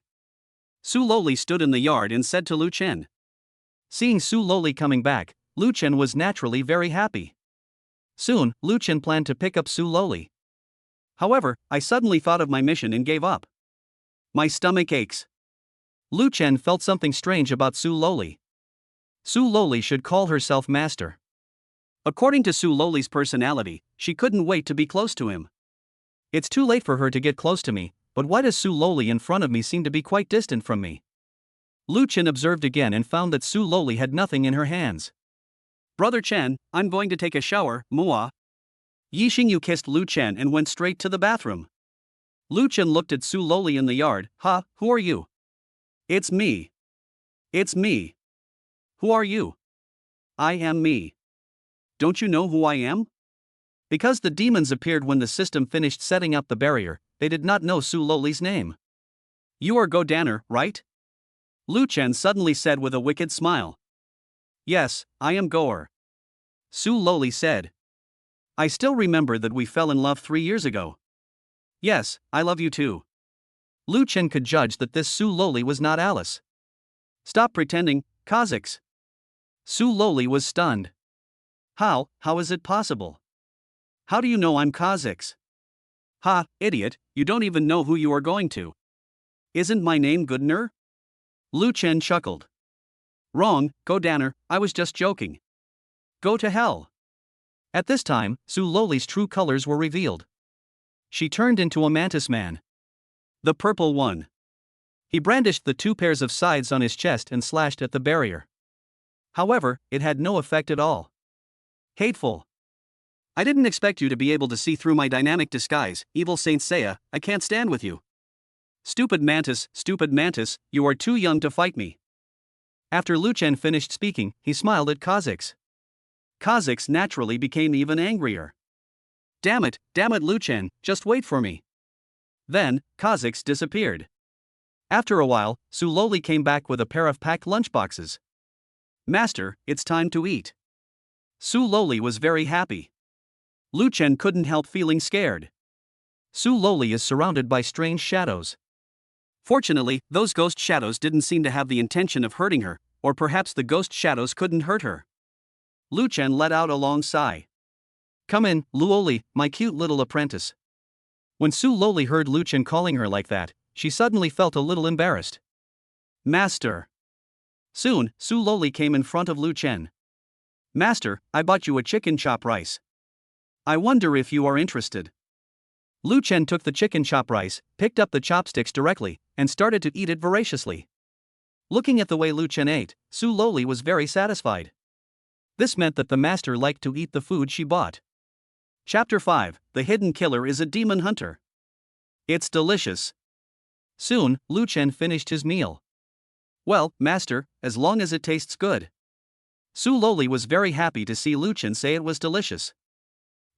Su Loli stood in the yard and said to Lu Chen. Seeing Su Loli coming back, Lu Chen was naturally very happy. Soon, Lu Chen planned to pick up Su Loli. However, I suddenly thought of my mission and gave up. My stomach aches. Lu Chen felt something strange about Su Loli. Su Loli should call herself master. According to Su Loli's personality, she couldn't wait to be close to him. It's too late for her to get close to me, but why does Su Loli in front of me seem to be quite distant from me? Lu Chen observed again and found that Su Loli had nothing in her hands. Brother Chen, I'm going to take a shower, Mua. Yi Xingyu kissed Lu Chen and went straight to the bathroom. Lu Chen looked at Su Loli in the yard. Huh, who are you? It's me. It's me. Who are you? I am me. Don't you know who I am? Because the demons appeared when the system finished setting up the barrier, they did not know Su Loli's name. You are Go Danner, right? Lu Chen suddenly said with a wicked smile. Yes, I am Goer. Su Loli said. I still remember that we fell in love 3 years ago. Yes, I love you too. Lu Chen could judge that this Su Loli was not Alice. Stop pretending, Kazakhs. Su Loli was stunned. How is it possible? How do you know I'm Kazakhs? Ha, idiot, you don't even know who you are going to. Isn't my name Goodner? Lu Chen chuckled. Wrong, Go Danner, I was just joking. Go to hell. At this time, Su Loli's true colors were revealed. She turned into a mantis man. The purple one. He brandished the 2 pairs of scythes on his chest and slashed at the barrier. However, it had no effect at all. Hateful. I didn't expect you to be able to see through my dynamic disguise, evil Saint Seiya, I can't stand with you. Stupid mantis, you are too young to fight me. After Lu Chen finished speaking, he smiled at Kazakhs. Kazakhs naturally became even angrier. Damn it, Lu Chen, just wait for me. Then, Kazakhs disappeared. After a while, Su Loli came back with a pair of packed lunchboxes. Master, it's time to eat. Su Loli was very happy. Lu Chen couldn't help feeling scared. Su Loli is surrounded by strange shadows. Fortunately, those ghost shadows didn't seem to have the intention of hurting her, or perhaps the ghost shadows couldn't hurt her. Lu Chen let out a long sigh. Come in, Lu Loli, my cute little apprentice. When Su Loli heard Lu Chen calling her like that, she suddenly felt a little embarrassed. Master. Soon, Su Loli came in front of Lu Chen. Master, I bought you a chicken chop rice. I wonder if you are interested. Lu Chen took the chicken chop rice, picked up the chopsticks directly, and started to eat it voraciously. Looking at the way Lu Chen ate, Su Loli was very satisfied. This meant that the master liked to eat the food she bought. Chapter 5, The Hidden Killer is a Demon Hunter. It's delicious. Soon, Lu Chen finished his meal. Well, master, as long as it tastes good. Su Loli was very happy to see Lu Chen say it was delicious.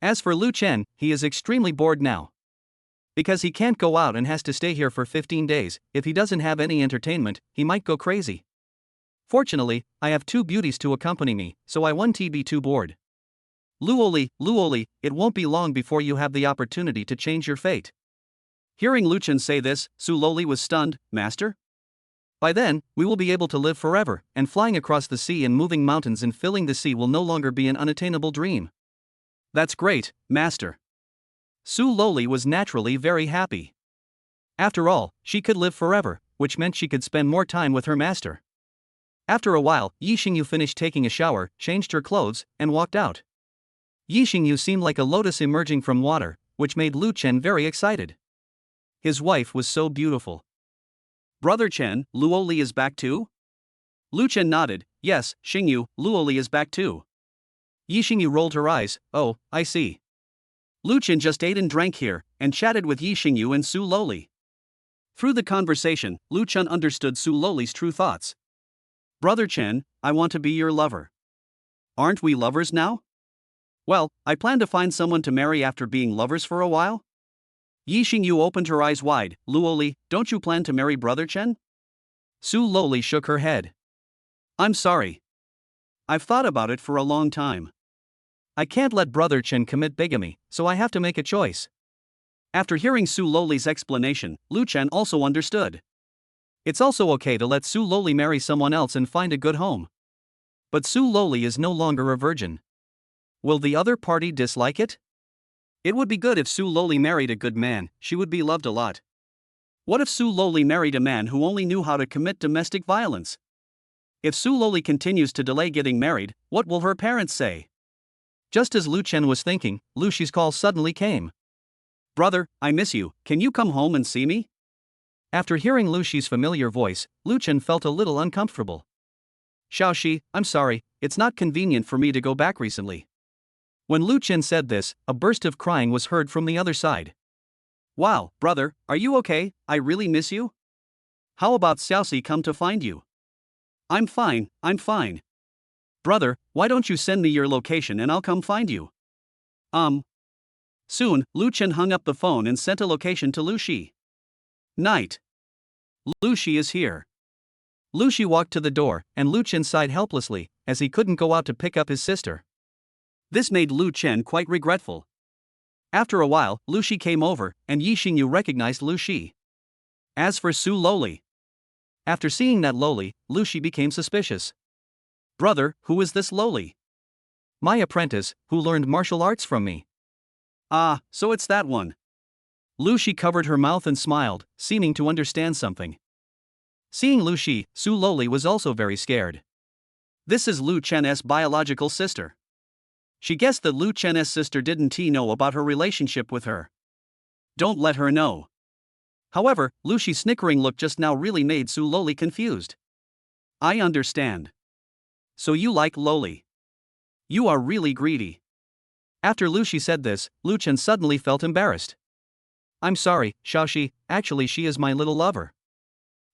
As for Lu Chen, he is extremely bored now. Because he can't go out and has to stay here for 15 days, if he doesn't have any entertainment, he might go crazy. Fortunately, I have 2 beauties to accompany me, so I won't be too bored. Lu Loli, it won't be long before you have the opportunity to change your fate. Hearing Lu Chen say this, Su Loli was stunned. Master? By then, we will be able to live forever, and flying across the sea and moving mountains and filling the sea will no longer be an unattainable dream. That's great, master. Su Loli was naturally very happy. After all, she could live forever, which meant she could spend more time with her master. After a while, Yi Xingyu finished taking a shower, changed her clothes, and walked out. Yi Xingyu seemed like a lotus emerging from water, which made Lu Chen very excited. His wife was so beautiful. Brother Chen, Lu Loli is back too? Lu Chen nodded. Yes, Xingyu, Lu Loli is back too. Yi Xingyu rolled her eyes. Oh, I see. Lu Chen just ate and drank here, and chatted with Yi Xingyu and Su Loli. Through the conversation, Lu Chen understood Su Loli's true thoughts. Brother Chen, I want to be your lover. Aren't we lovers now? Well, I plan to find someone to marry after being lovers for a while. Yi Xingyu opened her eyes wide. Luoli, don't you plan to marry Brother Chen? Su Loli shook her head. I'm sorry. I've thought about it for a long time. I can't let Brother Chen commit bigamy, so I have to make a choice. After hearing Su Loli's explanation, Lu Chen also understood. It's also okay to let Su Loli marry someone else and find a good home. But Su Loli is no longer a virgin. Will the other party dislike it? It would be good if Su Loli married a good man, she would be loved a lot. What if Su Loli married a man who only knew how to commit domestic violence? If Su Loli continues to delay getting married, what will her parents say? Just as Lu Chen was thinking, Lu Shi's call suddenly came. Brother, I miss you, can you come home and see me? After hearing Lu Shi's familiar voice, Lu Chen felt a little uncomfortable. Xiao Shi, I'm sorry, it's not convenient for me to go back recently. When Lu Chen said this, a burst of crying was heard from the other side. Wow, brother, are you okay? I really miss you. How about Xiaoxi come to find you? I'm fine. Brother, why don't you send me your location and I'll come find you? Soon, Lu Chen hung up the phone and sent a location to Lu Shi. Night. Lu Shi is here. Lu Shi walked to the door, and Lu Chen sighed helplessly, as he couldn't go out to pick up his sister. This made Lu Chen quite regretful. After a while, Lu Shi came over, and Yi Xingyu recognized Lu Shi. As for Su Loli. After seeing that Loli, Lu Shi became suspicious. Brother, who is this Loli? My apprentice, who learned martial arts from me. Ah, so it's that one. Lu Shi covered her mouth and smiled, seeming to understand something. Seeing Lu Shi, Su Loli was also very scared. This is Lu Chen's biological sister. She guessed that Lu Chen's sister didn't know about her relationship with her. Don't let her know. However, Lu Shi's snickering look just now really made Su Loli confused. I understand. So you like Loli. You are really greedy. After Lu Shi said this, Lu Chen suddenly felt embarrassed. I'm sorry, Xiaoxi, actually she is my little lover.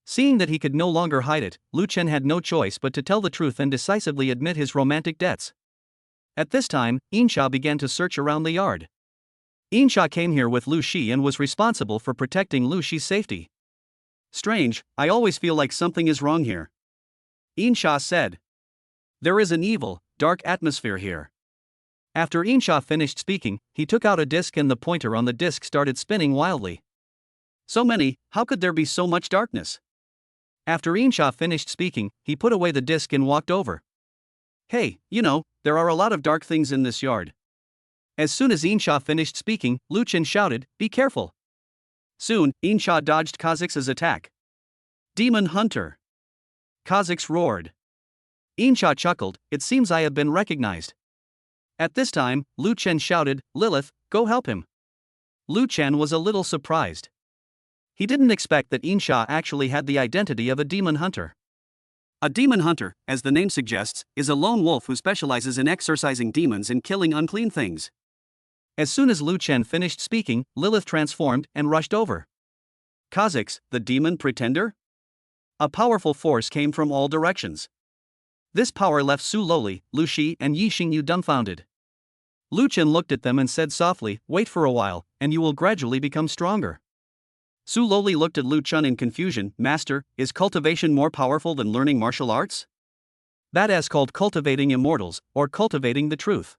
Seeing that he could no longer hide it, Lu Chen had no choice but to tell the truth and decisively admit his romantic debts. At this time, Insha began to search around the yard. Insha came here with Lu Shi and was responsible for protecting Lu Shi's safety. Strange, I always feel like something is wrong here. Insha said. There is an evil, dark atmosphere here. After Insha finished speaking, he took out a disc and the pointer on the disc started spinning wildly. So many, how could there be so much darkness? After Insha finished speaking, he put away the disc and walked over. Hey, there are a lot of dark things in this yard. As soon as Insha finished speaking, Lu Chen shouted, be careful. Soon, Insha dodged Kha'Zix's attack. Demon Hunter. Kha'Zix roared. Insha chuckled, it seems I have been recognized. At this time, Lu Chen shouted, Lilith, go help him. Lu Chen was a little surprised. He didn't expect that Insha actually had the identity of a demon hunter. A demon hunter, as the name suggests, is a lone wolf who specializes in exorcising demons and killing unclean things. As soon as Lu Chen finished speaking, Lilith transformed and rushed over. Kha'Zix, the demon pretender? A powerful force came from all directions. This power left Su Loli, Lu Shi, and Yi Xingyu dumbfounded. Lu Chen looked at them and said softly, wait for a while, and you will gradually become stronger. Su Loli looked at Lu Chen in confusion. Master, is cultivation more powerful than learning martial arts? That is called cultivating immortals, or cultivating the truth.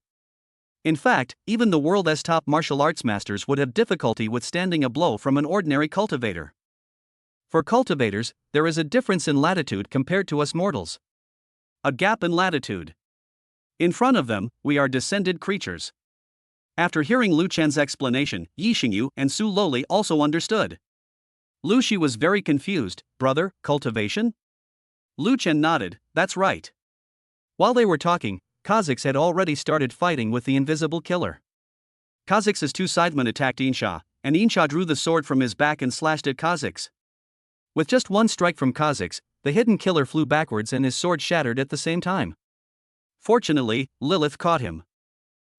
In fact, even the world's top martial arts masters would have difficulty withstanding a blow from an ordinary cultivator. For cultivators, there is a difference in latitude compared to us mortals. A gap in latitude. In front of them, we are descended creatures. After hearing Lu Chen's explanation, Yi Xingyu and Su Loli also understood. Lu Shi was very confused. Brother, cultivation? Lu Chen nodded, that's right. While they were talking, Kha'Zix had already started fighting with the invisible killer. Kha'Zix's two sidemen attacked Insha, and Insha drew the sword from his back and slashed at Kha'Zix. With just one strike from Kha'Zix, the hidden killer flew backwards and his sword shattered at the same time. Fortunately, Lilith caught him.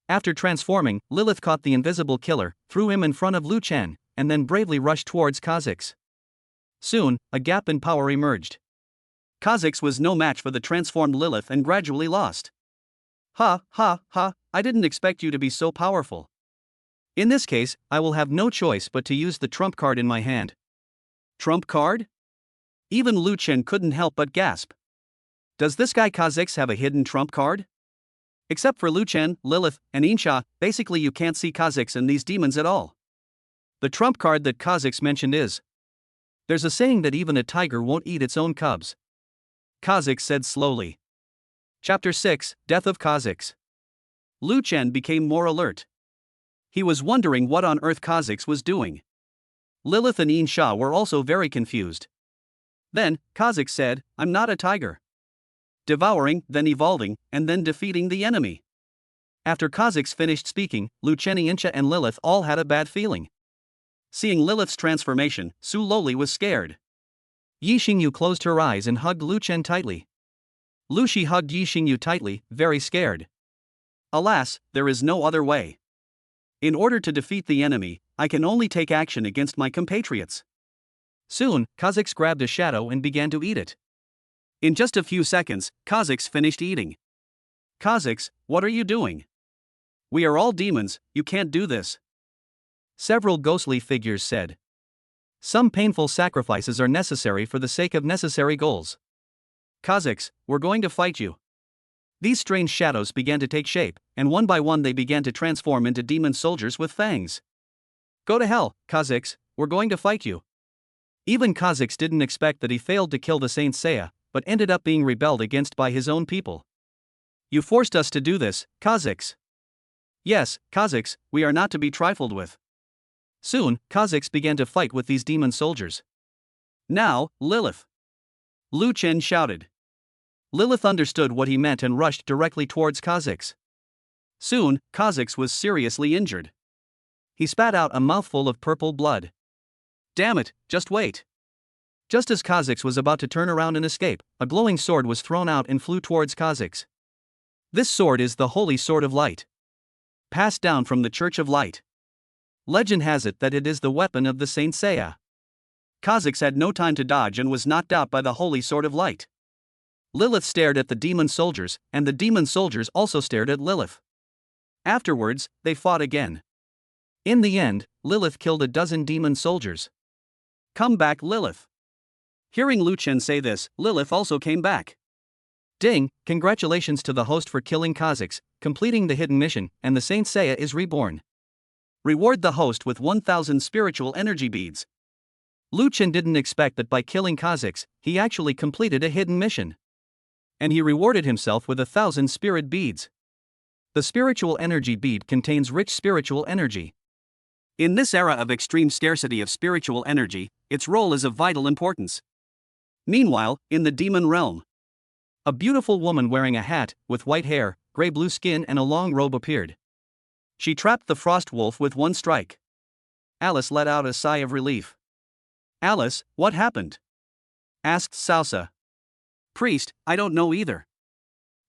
After transforming, Lilith caught the invisible killer, threw him in front of Lu Chen, and then bravely rushed towards Kha'Zix. Soon, a gap in power emerged. Kha'Zix was no match for the transformed Lilith and gradually lost. I didn't expect you to be so powerful. In this case, I will have no choice but to use the trump card in my hand. Trump card? Even Lu Chen couldn't help but gasp. Does this guy Kha'Zix have a hidden trump card? Except for Lu Chen, Lilith, and Insha, basically you can't see Kha'Zix and these demons at all. The trump card that Kha'Zix mentioned is, there's a saying that even a tiger won't eat its own cubs. Kha'Zix said slowly. Chapter 6, Death of Kha'Zix. Lu Chen became more alert. He was wondering what on earth Kha'Zix was doing. Lilith and Insha were also very confused. Then, Kha'Zix said, I'm not a tiger. Devouring, then evolving, and then defeating the enemy. After Kha'Zix finished speaking, Lu Chen, Insha, and Lilith all had a bad feeling. Seeing Lilith's transformation, Su Loli was scared. Yi Xingyu closed her eyes and hugged Lu Chen tightly. Lu Shi hugged Yi Xingyu tightly, very scared. Alas, there is no other way. In order to defeat the enemy, I can only take action against my compatriots. Soon, Kha'Zix grabbed a shadow and began to eat it. In just a few seconds, Kha'Zix finished eating. Kha'Zix, what are you doing? We are all demons, you can't do this. Several ghostly figures said. Some painful sacrifices are necessary for the sake of necessary goals. Kha'Zix, we're going to fight you. These strange shadows began to take shape, and one by one they began to transform into demon soldiers with fangs. Go to hell, Kha'Zix, we're going to fight you. Even Kha'Zix didn't expect that he failed to kill the Saint Seiya, but ended up being rebelled against by his own people. You forced us to do this, Kha'Zix. Yes, Kha'Zix, we are not to be trifled with. Soon, Kha'Zix began to fight with these demon soldiers. Now, Lilith. Lu Chen shouted. Lilith understood what he meant and rushed directly towards Kha'Zix. Soon, Kha'Zix was seriously injured. He spat out a mouthful of purple blood. Damn it, just wait. Just as Kha'Zix was about to turn around and escape, a glowing sword was thrown out and flew towards Kha'Zix. This sword is the Holy Sword of Light. Passed down from the Church of Light. Legend has it that it is the weapon of the Saint Seiya. Kha'Zix had no time to dodge and was knocked out by the Holy Sword of Light. Lilith stared at the demon soldiers, and the demon soldiers also stared at Lilith. Afterwards, they fought again. In the end, Lilith killed a dozen demon soldiers. Come back, Lilith. Hearing Lu Chen say this, Lilith also came back. Ding, congratulations to the host for killing Kha'Zix, completing the hidden mission, and the Saint Seiya is reborn. Reward the host with 1,000 spiritual energy beads. Lu Chen didn't expect that by killing Kha'Zix, he actually completed a hidden mission. And he rewarded himself with 1,000 spirit beads. The spiritual energy bead contains rich spiritual energy. In this era of extreme scarcity of spiritual energy, its role is of vital importance. Meanwhile, in the demon realm, a beautiful woman wearing a hat, with white hair, gray-blue skin and a long robe appeared. She trapped the frost wolf with one strike. Alice let out a sigh of relief. Alice, what happened? Asked Salsa. Priest, I don't know either.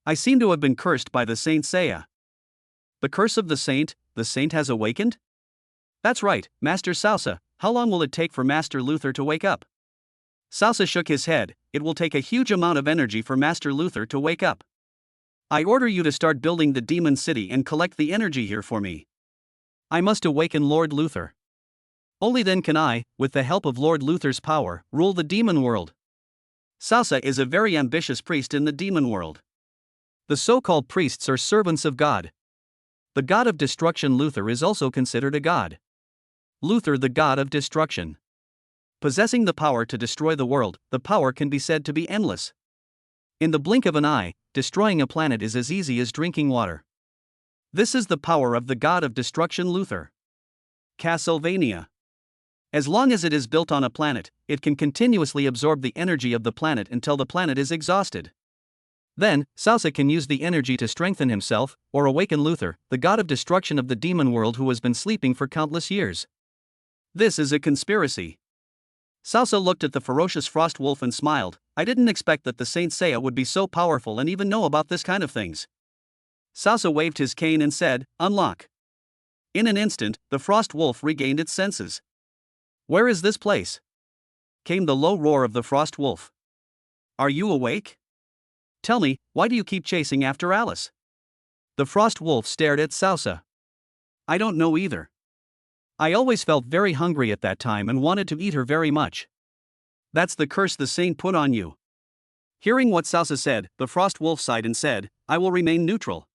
I seem to have been cursed by the Saint Seiya. The curse of the saint has awakened? That's right, Master Salsa, how long will it take for Master Luther to wake up? Salsa shook his head, it will take a huge amount of energy for Master Luther to wake up. I order you to start building the demon city and collect the energy here for me. I must awaken Lord Luther. Only then can I, with the help of Lord Luther's power, rule the demon world. Salsa is a very ambitious priest in the demon world. The so-called priests are servants of God. The god of destruction Luther is also considered a god. Luther, the god of destruction. Possessing the power to destroy the world, the power can be said to be endless. In the blink of an eye, destroying a planet is as easy as drinking water. This is the power of the god of destruction Luther. Castlevania. As long as it is built on a planet, it can continuously absorb the energy of the planet until the planet is exhausted. Then, Salsa can use the energy to strengthen himself, or awaken Luther, the god of destruction of the demon world who has been sleeping for countless years. This is a conspiracy. Salsa looked at the ferocious frost wolf and smiled. I didn't expect that the Saint Seiya would be so powerful and even know about this kind of things. Salsa waved his cane and said, unlock. In an instant, the frost wolf regained its senses. Where is this place? Came the low roar of the frost wolf. Are you awake? Tell me, why do you keep chasing after Alice? The frost wolf stared at Salsa. I don't know either. I always felt very hungry at that time and wanted to eat her very much. That's the curse the saint put on you. Hearing what Salsa said, the Frost Wolf sighed and said, I will remain neutral.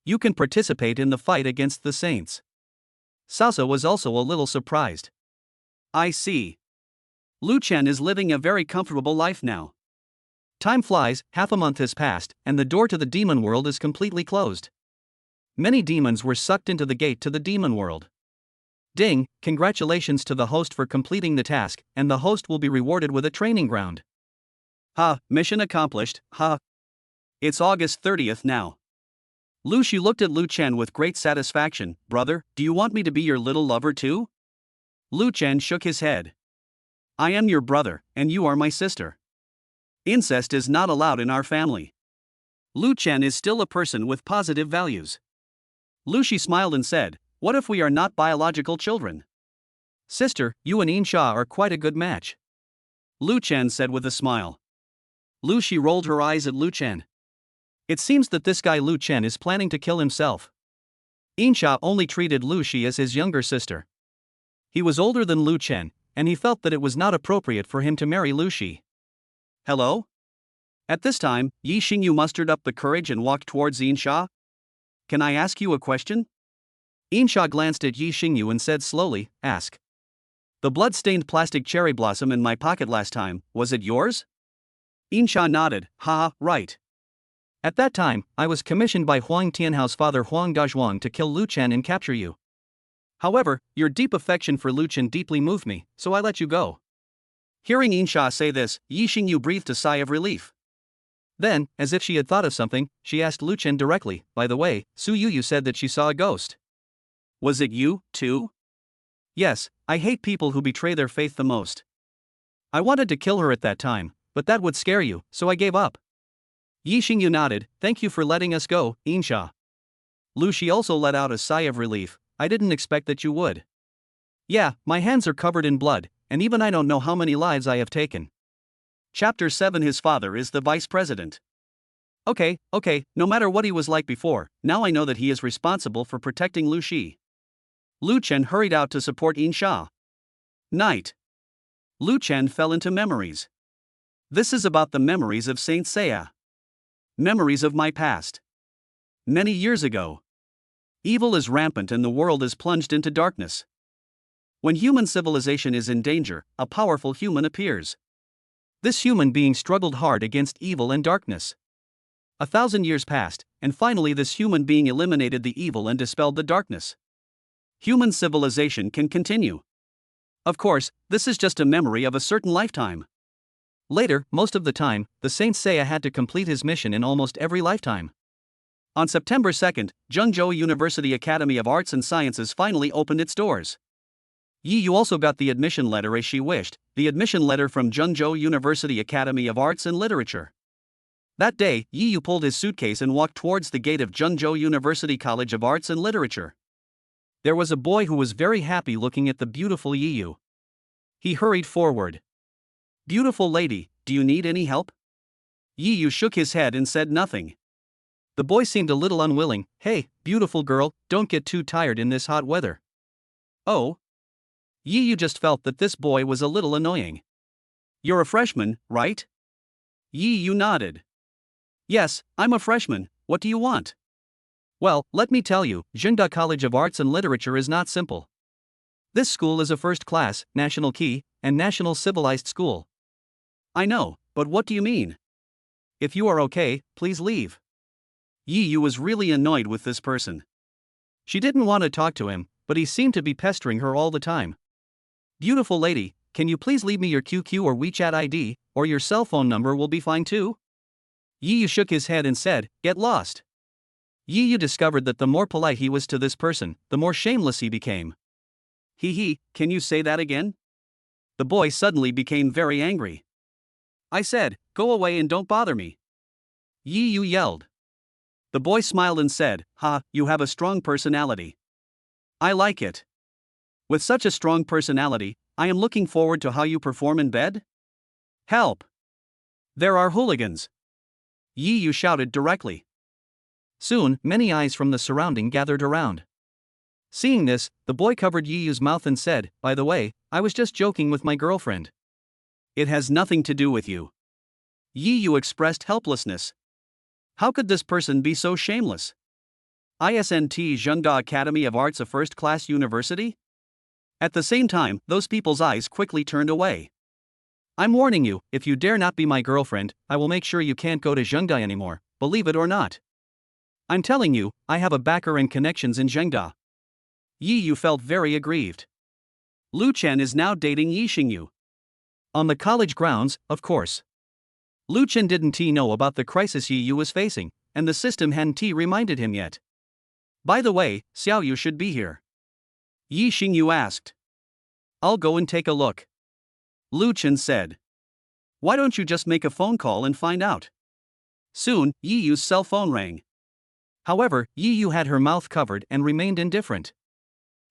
You can participate in the fight against the saints. Salsa was also a little surprised. I see. Lu Chen is living a very comfortable life now. Time flies, half a month has passed, and the door to the demon world is completely closed. Many demons were sucked into the gate to the demon world. Ding, congratulations to the host for completing the task, and the host will be rewarded with a training ground. Ha, mission accomplished, ha. It's August 30th now. Lu Xu looked at Lu Chen with great satisfaction. Brother, do you want me to be your little lover too? Lu Chen shook his head. I am your brother, and you are my sister. Incest is not allowed in our family. Lu Chen is still a person with positive values. Lu Xu smiled and said, what if we are not biological children? Sister, you and Insha are quite a good match. Lu Chen said with a smile. Lu Xu rolled her eyes at Lu Chen. It seems that this guy Lu Chen is planning to kill himself. Insha only treated Lu Xu as his younger sister. He was older than Lu Chen, and he felt that it was not appropriate for him to marry Lu Xu. Hello? At this time, Yi Xingyu mustered up the courage and walked towards Insha. Can I ask you a question? Insha glanced at Yi Xingyu and said slowly, ask. The blood-stained plastic cherry blossom in my pocket last time, was it yours? Insha nodded, haha, right. At that time, I was commissioned by Huang Tianhao's father Huang Dazhuang to kill Lu Chen and capture you. However, your deep affection for Lu Chen deeply moved me, so I let you go. Hearing Insha say this, Yi Xingyu breathed a sigh of relief. Then, as if she had thought of something, she asked Lu Chen directly, by the way, Su Yuyu said that she saw a ghost. Was it you, too? Yes, I hate people who betray their faith the most. I wanted to kill her at that time, but that would scare you, so I gave up. Yi Xingyu nodded, thank you for letting us go, Insha. Lu Xu also let out a sigh of relief, I didn't expect that you would. Yeah, my hands are covered in blood, and even I don't know how many lives I have taken. Chapter 7 His father is the vice president. Okay, no matter what he was like before, now I know that he is responsible for protecting Lu Xu. Lu Chen hurried out to support Insha. Night. Lu Chen fell into memories. This is about the memories of Saint Seiya. Memories of my past. Many years ago. Evil is rampant and the world is plunged into darkness. When human civilization is in danger, a powerful human appears. This human being struggled hard against evil and darkness. 1,000 years passed, and finally this human being eliminated the evil and dispelled the darkness. Human civilization can continue. Of course, this is just a memory of a certain lifetime. Later, most of the time, the Saint Seiya had to complete his mission in almost every lifetime. On September 2nd, Zhengzhou University Academy of Arts and Sciences finally opened its doors. Yi Yu also got the admission letter as she wished, the admission letter from Zhengzhou University Academy of Arts and Literature. That day, Yi Yu pulled his suitcase and walked towards the gate of Zhengzhou University College of Arts and Literature. There was a boy who was very happy looking at the beautiful Yi Yu. He hurried forward. Beautiful lady, do you need any help? Yi Yu shook his head and said nothing. The boy seemed a little unwilling. Hey, beautiful girl, don't get too tired in this hot weather. Oh? Yi Yu just felt that this boy was a little annoying. You're a freshman, right? Yi Yu nodded. Yes, I'm a freshman, what do you want? Well, let me tell you, Zhengda College of Arts and Literature is not simple. This school is a first-class, national key, and national civilized school. I know, but what do you mean? If you are okay, please leave. Yi Yu was really annoyed with this person. She didn't want to talk to him, but he seemed to be pestering her all the time. Beautiful lady, can you please leave me your QQ or WeChat ID, or your cell phone number will be fine too? Yi Yu shook his head and said, get lost. Yi Yu discovered that the more polite he was to this person, the more shameless he became. Hee, can you say that again? The boy suddenly became very angry. I said, go away and don't bother me. Yi Yu yelled. The boy smiled and said, ha, you have a strong personality. I like it. With such a strong personality, I am looking forward to how you perform in bed. Help! There are hooligans. Yi Yu shouted directly. Soon, many eyes from the surrounding gathered around. Seeing this, the boy covered Yi Yu's mouth and said, "By the way, I was just joking with my girlfriend." It has nothing to do with you. Yi Yu expressed helplessness. How could this person be so shameless? Isn't Zhengda Academy of Arts a first-class university? At the same time, those people's eyes quickly turned away. "I'm warning you, if you dare not be my girlfriend, I will make sure you can't go to Zhengda anymore, believe it or not. I'm telling you, I have a backer and connections in Zhengda." Yi Yu felt very aggrieved. Lu Chen is now dating Yi Xingyu. On the college grounds, of course. Lu Chen didn't know about the crisis Yi Yu was facing, and the system hadn't reminded him yet. By the way, Xiaoyu should be here. Yi Xingyu asked. I'll go and take a look. Lu Chen said. Why don't you just make a phone call and find out? Soon, Yi Yu's cell phone rang. However, Yi Yu had her mouth covered and remained indifferent.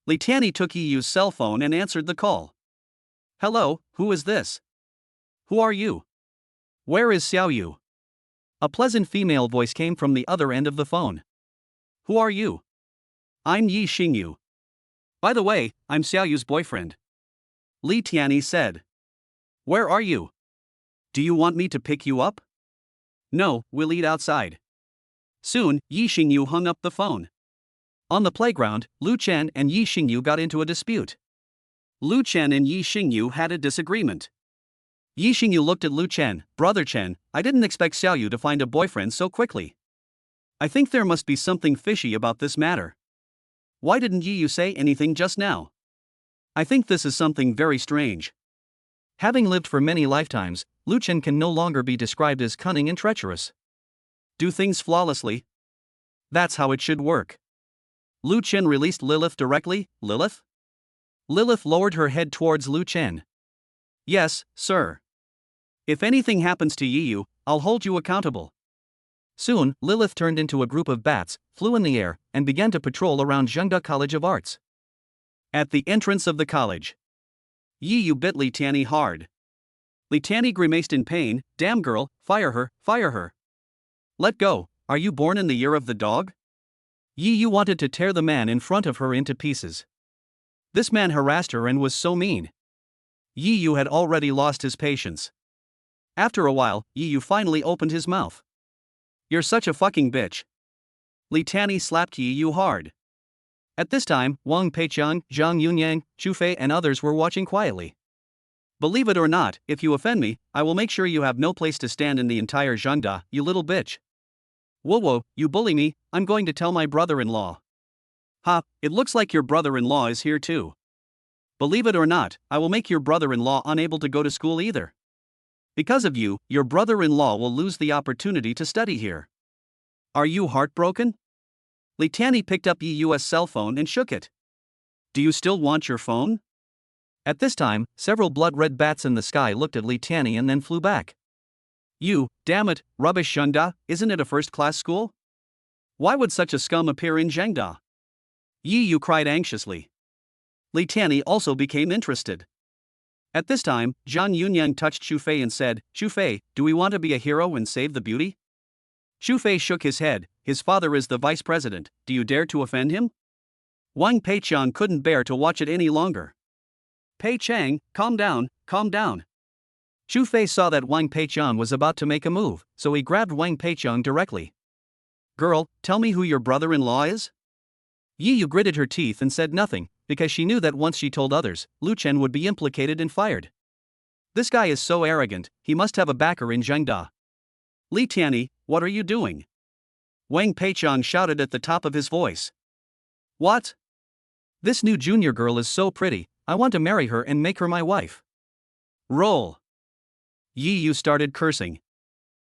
Li Tianyi took Yi Yu's cell phone and answered the call. Hello, who is this? Who are you? Where is Xiaoyu? A pleasant female voice came from the other end of the phone. Who are you? I'm Yi Xingyu. By the way, I'm Xiaoyu's boyfriend. Li Tianyi said. Where are you? Do you want me to pick you up? No, we'll eat outside. Soon, Yi Xingyu hung up the phone. On the playground, Lu Chen and Yi Xingyu got into a dispute. Lu Chen and Yi Xingyu had a disagreement. Yi Xingyu looked at Lu Chen. Brother Chen, I didn't expect Xiaoyu to find a boyfriend so quickly. I think there must be something fishy about this matter. Why didn't Yi Yu say anything just now? I think this is something very strange. Having lived for many lifetimes, Lu Chen can no longer be described as cunning and treacherous. Do things flawlessly? That's how it should work. Lu Chen released Lilith directly. Lilith? Lilith lowered her head towards Lu Chen. Yes, sir. If anything happens to Yi Yu, I'll hold you accountable. Soon, Lilith turned into a group of bats, flew in the air, and began to patrol around Zhengda College of Arts. At the entrance of the college, Yi Yu bit Li Tianyi hard. Li Tianyi grimaced in pain. Damn girl, fire her, fire her. Let go, are you born in the year of the dog? Yi Yu wanted to tear the man in front of her into pieces. This man harassed her and was so mean. Yi Yu had already lost his patience. After a while, Yi Yu finally opened his mouth. You're such a fucking bitch. Li Tianyi slapped Yi Yu hard. At this time, Wang Peiqiang, Zhang Yunyang, Xu Fei and others were watching quietly. Believe it or not, if you offend me, I will make sure you have no place to stand in the entire Zhengda, you little bitch. Whoa, you bully me, I'm going to tell my brother-in-law. Ha, it looks like your brother-in-law is here too. Believe it or not, I will make your brother-in-law unable to go to school either. Because of you, your brother-in-law will lose the opportunity to study here. Are you heartbroken? Li Tianyi picked up Yi Yu's cell phone and shook it. Do you still want your phone? At this time, several blood-red bats in the sky looked at Li Tianyi and then flew back. You, damn it, rubbish Zhengda, isn't it a first-class school? Why would such a scum appear in Zhengda? Yi Yu cried anxiously. Li Tianyi also became interested. At this time, Zhang Yunyang touched Xu Fei and said, Xu Fei, do we want to be a hero and save the beauty? Xu Fei shook his head. His father is the vice president, do you dare to offend him? Wang Peiqiang couldn't bear to watch it any longer. Pei Chang, calm down, calm down. Xu Fei saw that Wang Peiqiang was about to make a move, so he grabbed Wang Peiqiang directly. Girl, tell me who your brother-in-law is? Yi Yu gritted her teeth and said nothing, because she knew that once she told others, Lu Chen would be implicated and fired. This guy is so arrogant, he must have a backer in Zhengda. Li Tianyi, what are you doing? Wang Peiqiang shouted at the top of his voice. What? This new junior girl is so pretty, I want to marry her and make her my wife. Roll. Yi Yu started cursing.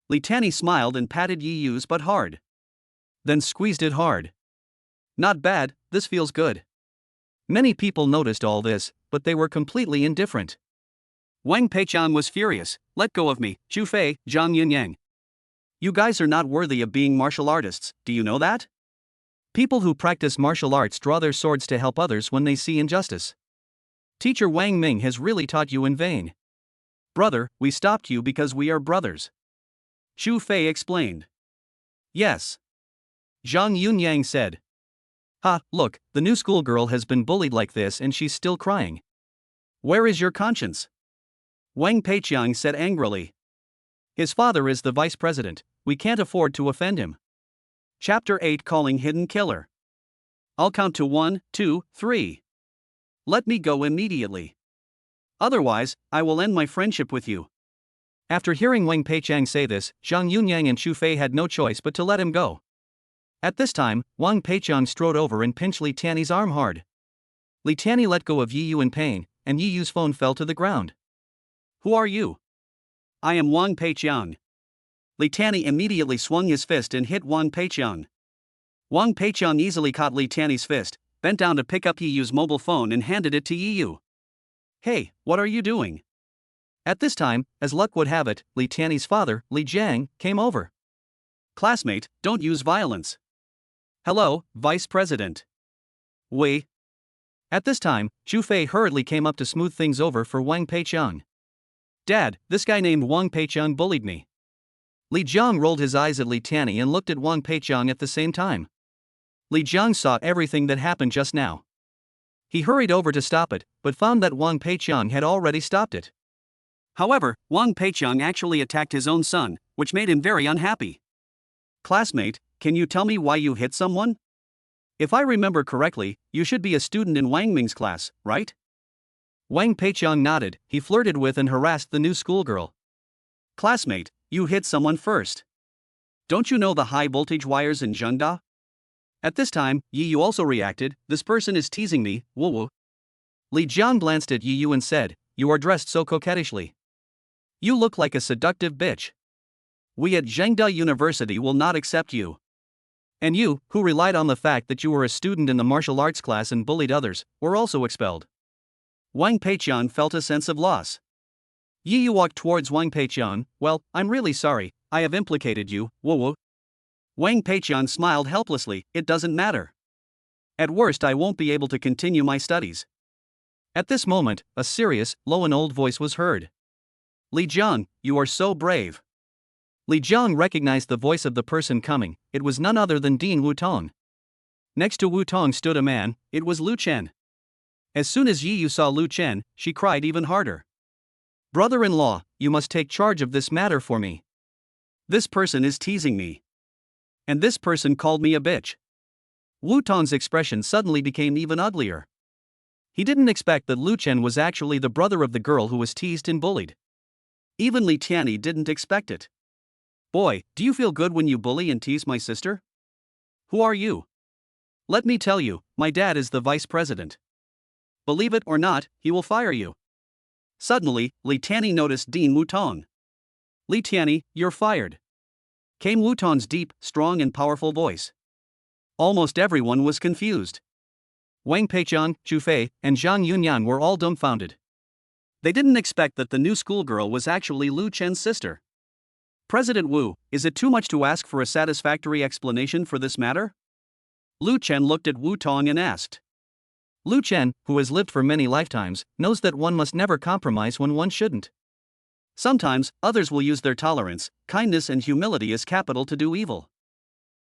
Li Tianyi smiled and patted Yi Yu's butt hard. Then squeezed it hard. Not bad, this feels good. Many people noticed all this, but they were completely indifferent. Wang Peiqiang was furious. Let go of me, Xu Fei, Zhang Yunyang. You guys are not worthy of being martial artists, do you know that? People who practice martial arts draw their swords to help others when they see injustice. Teacher Wang Ming has really taught you in vain. Brother, we stopped you because we are brothers. Xu Fei explained. Yes. Zhang Yunyang said. Ha, look, the new schoolgirl has been bullied like this and she's still crying. Where is your conscience? Wang Peiqiang said angrily. His father is the vice president, we can't afford to offend him. Chapter 8 Calling Hidden Killer. I'll count to 1, 2, 3. Let me go immediately. Otherwise, I will end my friendship with you. After hearing Wang Peiqiang say this, Zhang Yunyang and Chu Fei had no choice but to let him go. At this time, Wang Peiqiang strode over and pinched Li Tiany's arm hard. Li Tiany let go of Yi Yu in pain, and Yi Yu's phone fell to the ground. Who are you? I am Wang Peiqiang. Li Tiany immediately swung his fist and hit Wang Peiqiang. Wang Peiqiang easily caught Li Tiany's fist, bent down to pick up Yi Yu's mobile phone and handed it to Yi Yu. Hey, what are you doing? At this time, as luck would have it, Li Tiany's father, Li Jiang, came over. Classmate, don't use violence. Hello, Vice President. Wei. At this time, Chu Fei hurriedly came up to smooth things over for Wang Peiqiang. Dad, this guy named Wang Peiqiang bullied me. Li Jiang rolled his eyes at Li Tiany and looked at Wang Peiqiang at the same time. Li Jiang saw everything that happened just now. He hurried over to stop it, but found that Wang Peiqiang had already stopped it. However, Wang Peiqiang actually attacked his own son, which made him very unhappy. Classmate, can you tell me why you hit someone? If I remember correctly, you should be a student in Wang Ming's class, right? Wang Peiqiang nodded. He flirted with and harassed the new schoolgirl. Classmate, you hit someone first. Don't you know the high voltage wires in Zhengda? At this time, Yi Yu also reacted. This person is teasing me, woo woo. Li Jiang glanced at Yi Yu and said, you are dressed so coquettishly. You look like a seductive bitch. We at Zhengda University will not accept you. And you, who relied on the fact that you were a student in the martial arts class and bullied others, were also expelled. Wang Peiqiang felt a sense of loss. Yi Yu walked towards Wang Peiqiang. Well, I'm really sorry, I have implicated you, woo woo. Wang Peiqiang smiled helplessly. It doesn't matter. At worst, I won't be able to continue my studies. At this moment, a serious, low and old voice was heard. Li Jiang, you are so brave. Li Jiang recognized the voice of the person coming. It was none other than Dean Wutong. Next to Wutong stood a man. It was Lu Chen. As soon as Yi Yu saw Lu Chen, she cried even harder. Brother-in-law, you must take charge of this matter for me. This person is teasing me. And this person called me a bitch. Wutong's expression suddenly became even uglier. He didn't expect that Lu Chen was actually the brother of the girl who was teased and bullied. Even Li Tiany didn't expect it. Boy, do you feel good when you bully and tease my sister? Who are you? Let me tell you, my dad is the vice president. Believe it or not, he will fire you. Suddenly, Li Tiany noticed Dean Wutong. Li Tiany, you're fired. Came Wutong's deep, strong and powerful voice. Almost everyone was confused. Wang Peiqiang, Chu Fei, and Zhang Yunyan were all dumbfounded. They didn't expect that the new schoolgirl was actually Lu Chen's sister. President Wu, is it too much to ask for a satisfactory explanation for this matter? Lu Chen looked at Wutong and asked. Lu Chen, who has lived for many lifetimes, knows that one must never compromise when one shouldn't. Sometimes, others will use their tolerance, kindness and humility as capital to do evil.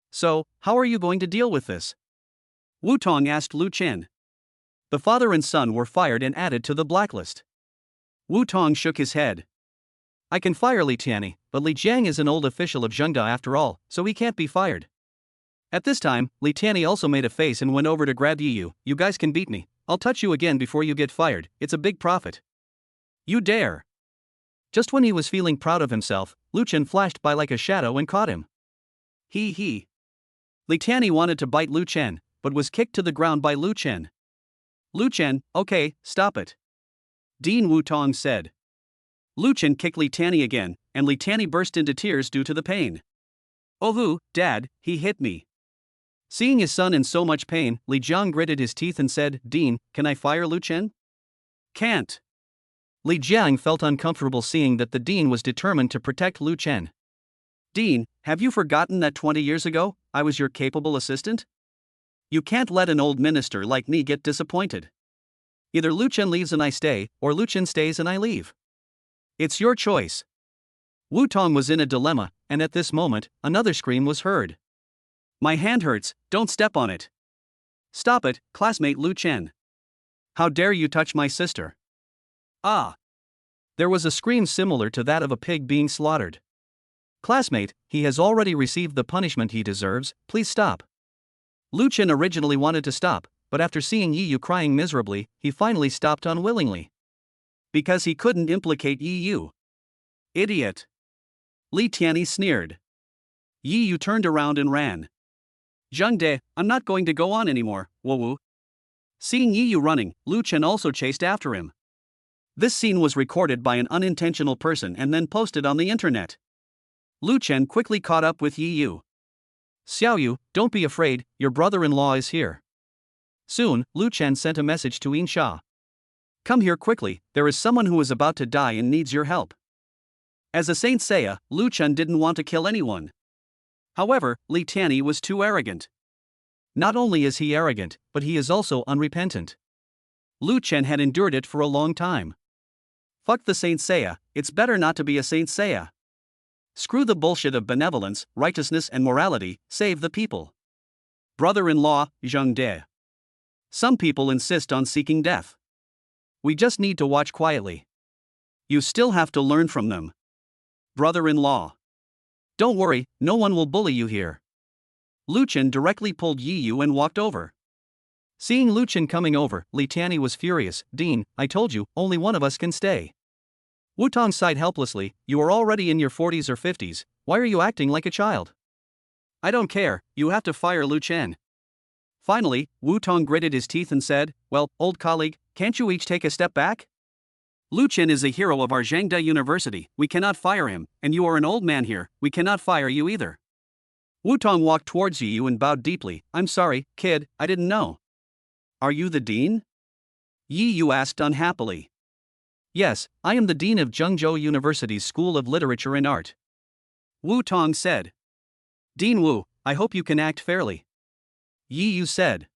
So, how are you going to deal with this? Wutong asked Lu Chen. The father and son were fired and added to the blacklist. Wutong shook his head. I can fire Li Tiany, but Li Jiang is an old official of Zhengda after all, so he can't be fired. At this time, Li Tiany also made a face and went over to grab Yi Yu. You guys can beat me. I'll touch you again before you get fired. It's a big profit. You dare. Just when he was feeling proud of himself, Lu Chen flashed by like a shadow and caught him. He. Li Tiany wanted to bite Lu Chen, but was kicked to the ground by Lu Chen. Lu Chen, okay, stop it. Dean Wutong said. Lu Chen kicked Li Tiany again, and Li Tiany burst into tears due to the pain. Oh, Dad, he hit me. Seeing his son in so much pain, Li Jiang gritted his teeth and said, Dean, can I fire Lu Chen? Can't. Li Jiang felt uncomfortable seeing that the dean was determined to protect Lu Chen. Dean, have you forgotten that 20 years ago, I was your capable assistant? You can't let an old minister like me get disappointed. Either Lu Chen leaves and I stay, or Lu Chen stays and I leave. It's your choice. Wutong was in a dilemma, and at this moment, another scream was heard. My hand hurts, don't step on it. Stop it, classmate Lu Chen. How dare you touch my sister? Ah! There was a scream similar to that of a pig being slaughtered. Classmate, he has already received the punishment he deserves, please stop. Lu Chen originally wanted to stop, but after seeing Yi Yu crying miserably, he finally stopped unwillingly. Because he couldn't implicate Yi Yu. Idiot! Li Tianyi sneered. Yi Yu turned around and ran. Zheng De, I'm not going to go on anymore, Wu. Seeing Yi Yu running, Lu Chen also chased after him. This scene was recorded by an unintentional person and then posted on the internet. Lu Chen quickly caught up with Yi Yu. Xiao Yu, don't be afraid, your brother-in-law is here. Soon, Lu Chen sent a message to Insha. Come here quickly, there is someone who is about to die and needs your help. As a Saint Seiya, Lu Chen didn't want to kill anyone. However, Li Tianyi was too arrogant. Not only is he arrogant, but he is also unrepentant. Lu Chen had endured it for a long time. Fuck the Saint Seiya, it's better not to be a Saint Seiya. Screw the bullshit of benevolence, righteousness and morality, save the people. Brother-in-law, Zheng De. Some people insist on seeking death. We just need to watch quietly. You still have to learn from them. Brother-in-law. Don't worry, no one will bully you here. Lu Chen directly pulled Yi Yu and walked over. Seeing Lu Chen coming over, Li Tianyi was furious. Dean, I told you, only one of us can stay. Wu Tong sighed helplessly, you are already in your 40s or 50s, why are you acting like a child? I don't care, you have to fire Lu Chen. Finally, Wu Tong gritted his teeth and said, well, old colleague, can't you each take a step back? Lu Chen is a hero of our Zhangde University, we cannot fire him, and you are an old man here, we cannot fire you either. Wu Tong walked towards Yi Yu and bowed deeply, I'm sorry, kid, I didn't know. Are you the dean? Yi Yu asked unhappily. Yes, I am the dean of Zhengzhou University's School of Literature and Art. Wu Tong said. Dean Wu, I hope you can act fairly. Yi Yu said.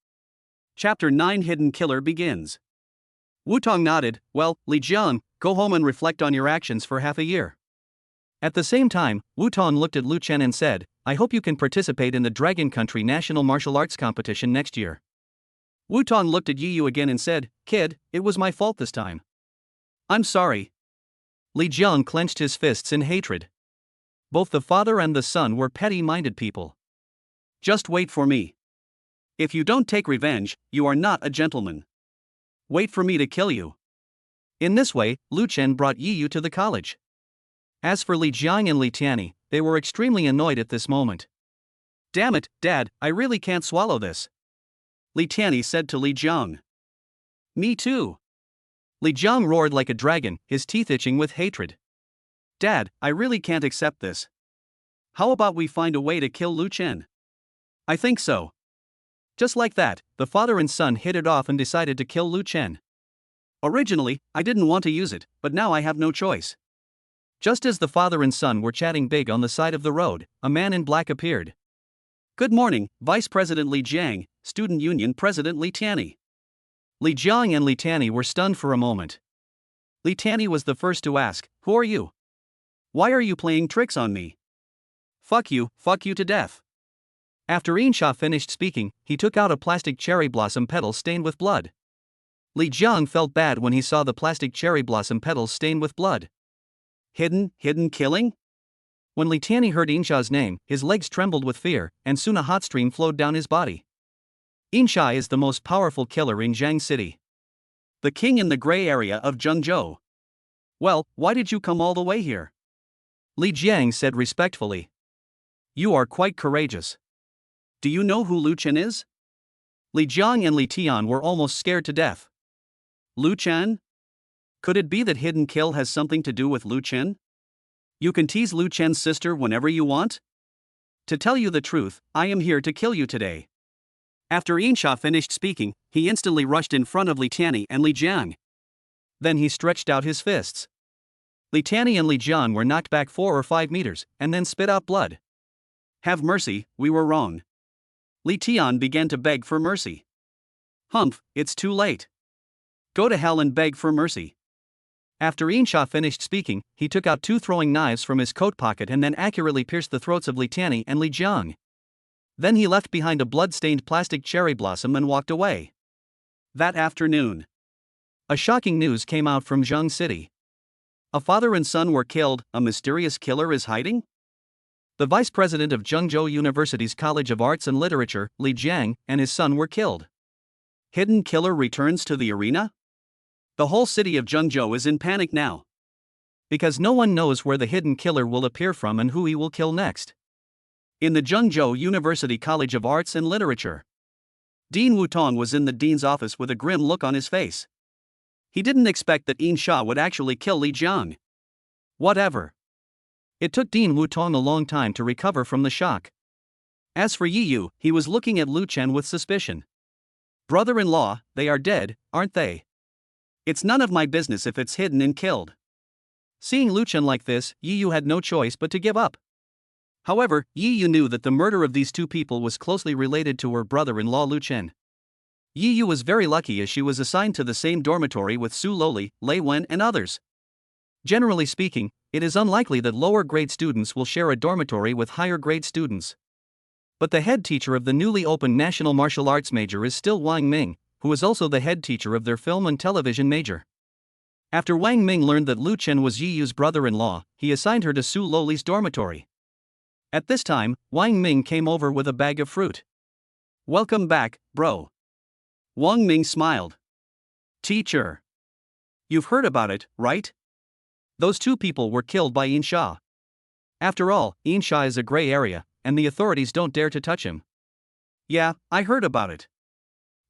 Chapter 9 Hidden Killer begins. Wu Tong nodded, well, Li Jiang, go home and reflect on your actions for half a year. At the same time, Wu Tong looked at Lu Chen and said, I hope you can participate in the Dragon Country National Martial Arts Competition next year. Wu Tong looked at Yi Yu again and said, kid, it was my fault this time. I'm sorry. Li Jiang clenched his fists in hatred. Both the father and the son were petty-minded people. Just wait for me. If you don't take revenge, you are not a gentleman. Wait for me to kill you. In this way, Lu Chen brought Yi Yu to the college. As for Li Jiang and Li Tianyi, they were extremely annoyed at this moment. Damn it, Dad, I really can't swallow this. Li Tianyi said to Li Jiang. Me too. Li Jiang roared like a dragon, his teeth itching with hatred. Dad, I really can't accept this. How about we find a way to kill Lu Chen? I think so. Just like that, the father and son hit it off and decided to kill Lu Chen. Originally, I didn't want to use it, but now I have no choice. Just as the father and son were chatting big on the side of the road, a man in black appeared. Good morning, Vice President Li Jiang, Student Union President Li Tianyi. Li Jiang and Li Tianyi were stunned for a moment. Li Tianyi was the first to ask, who are you? Why are you playing tricks on me? Fuck you to death. After Insha finished speaking, he took out a plastic cherry blossom petal stained with blood. Li Jiang felt bad when he saw the plastic cherry blossom petals stained with blood. Hidden killing? When Li Tianyi heard Insha's name, his legs trembled with fear, and soon a hot stream flowed down his body. Insha is the most powerful killer in Zhang City. The king in the gray area of Zhengzhou. Well, why did you come all the way here? Li Jiang said respectfully. You are quite courageous. Do you know who Lu Chen is? Li Jiang and Li Tian were almost scared to death. Lu Chen? Could it be that Hidden Kill has something to do with Lu Chen? You can tease Lu Chen's sister whenever you want? To tell you the truth, I am here to kill you today. After Insha finished speaking, he instantly rushed in front of Li Tianyi and Li Jiang. Then he stretched out his fists. Li Tianyi and Li Jiang were knocked back 4 or 5 meters, and then spit out blood. Have mercy, we were wrong. Li Tian began to beg for mercy. Humph, it's too late. Go to hell and beg for mercy. After Insha finished speaking, he took out 2 throwing knives from his coat pocket and then accurately pierced the throats of Li Tianyi and Li Jiang. Then he left behind a blood-stained plastic cherry blossom and walked away. That afternoon, A shocking news came out from Zheng City. a father and son were killed. A mysterious killer is hiding? The vice president of Zhengzhou University's College of Arts and Literature, Li Jiang, and his son were killed. Hidden killer returns to the arena? The whole city of Zhengzhou is in panic now. Because no one knows where the hidden killer will appear from and who he will kill next. In the Zhengzhou University College of Arts and Literature, Dean Wutong was in the dean's office with a grim look on his face. He didn't expect that Yin Sha would actually kill Li Jiang. Whatever. It took Dean Wutong a long time to recover from the shock. As for Yi Yu, he was looking at Lu Chen with suspicion. Brother-in-law, they are dead, aren't they? It's none of my business if it's hidden and killed. Seeing Lu Chen like this, Yi Yu had no choice but to give up. However, Yi Yu knew that the murder of these two people was closely related to her brother-in-law Lu Chen. Yi Yu was very lucky as she was assigned to the same dormitory with Su Loli, Lei Wen and others. Generally speaking, it is unlikely that lower-grade students will share a dormitory with higher-grade students. But the head teacher of the newly opened National Martial Arts major is still Wang Ming, who is also the head teacher of their film and television major. After Wang Ming learned that Lu Chen was Yi Yu's brother-in-law, he assigned her to Su Loli's dormitory. At this time, Wang Ming came over with a bag of fruit. Welcome back, bro. Wang Ming smiled. Teacher. You've heard about it, right? Those two people were killed by Yin Sha. After all, Yin Sha is a gray area, and the authorities don't dare to touch him. Yeah, I heard about it.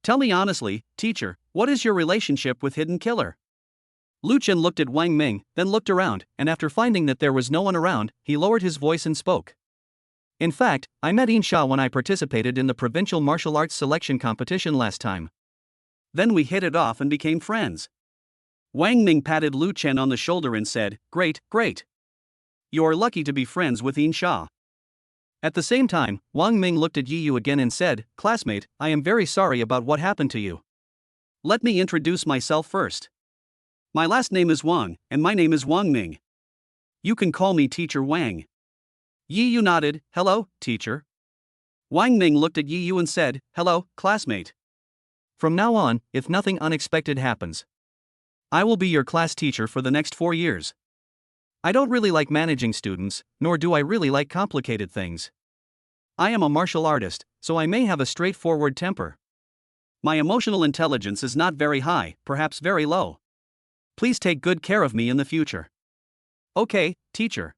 Tell me honestly, teacher, what is your relationship with Hidden Killer? Lu Chen looked at Wang Ming, then looked around, and after finding that there was no one around, he lowered his voice and spoke. In fact, I met Yin Sha when I participated in the provincial martial arts selection competition last time. Then we hit it off and became friends. Wang Ming patted Lu Chen on the shoulder and said, Great, great. You are lucky to be friends with Yin Sha. At the same time, Wang Ming looked at Yi Yu again and said, Classmate, I am very sorry about what happened to you. Let me introduce myself first. My last name is Wang, and my name is Wang Ming. You can call me Teacher Wang. Yi Yu nodded, Hello, teacher. Wang Ming looked at Yi Yu and said, Hello, classmate. From now on, if nothing unexpected happens, I will be your class teacher for the next 4 years. I don't really like managing students, nor do I really like complicated things. I am a martial artist, so I may have a straightforward temper. My emotional intelligence is not very high, perhaps very low. Please take good care of me in the future. Okay, teacher.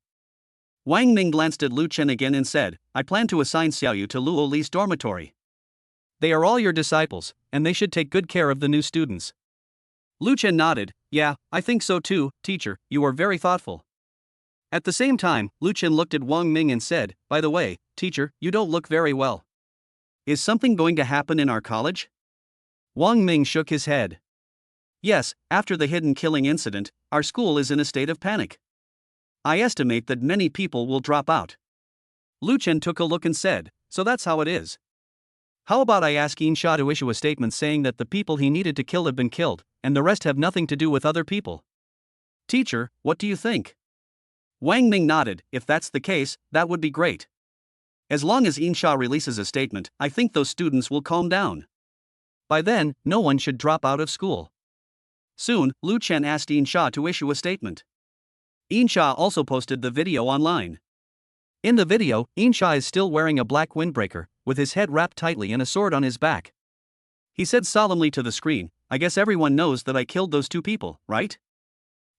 Wang Ming glanced at Lu Chen again and said, I plan to assign Xiaoyu to Luo Li's dormitory. They are all your disciples, and they should take good care of the new students. Lu Chen nodded, Yeah, I think so too, teacher, you are very thoughtful. At the same time, Lu Chen looked at Wang Ming and said, By the way, teacher, you don't look very well. Is something going to happen in our college? Wang Ming shook his head. Yes, after the hidden killing incident, our school is in a state of panic. I estimate that many people will drop out. Lu Chen took a look and said, So that's how it is. How about I ask Yin Sha to issue a statement saying that the people he needed to kill have been killed, and the rest have nothing to do with other people? Teacher, what do you think? Wang Ming nodded, If that's the case, that would be great. As long as Yin Sha releases a statement, I think those students will calm down. By then, no one should drop out of school. Soon, Lu Chen asked Yin Sha to issue a statement. Yin Sha also posted the video online. In the video, Yin Sha is still wearing a black windbreaker, with his head wrapped tightly and a sword on his back. He said solemnly to the screen, I guess everyone knows that I killed those two people, right?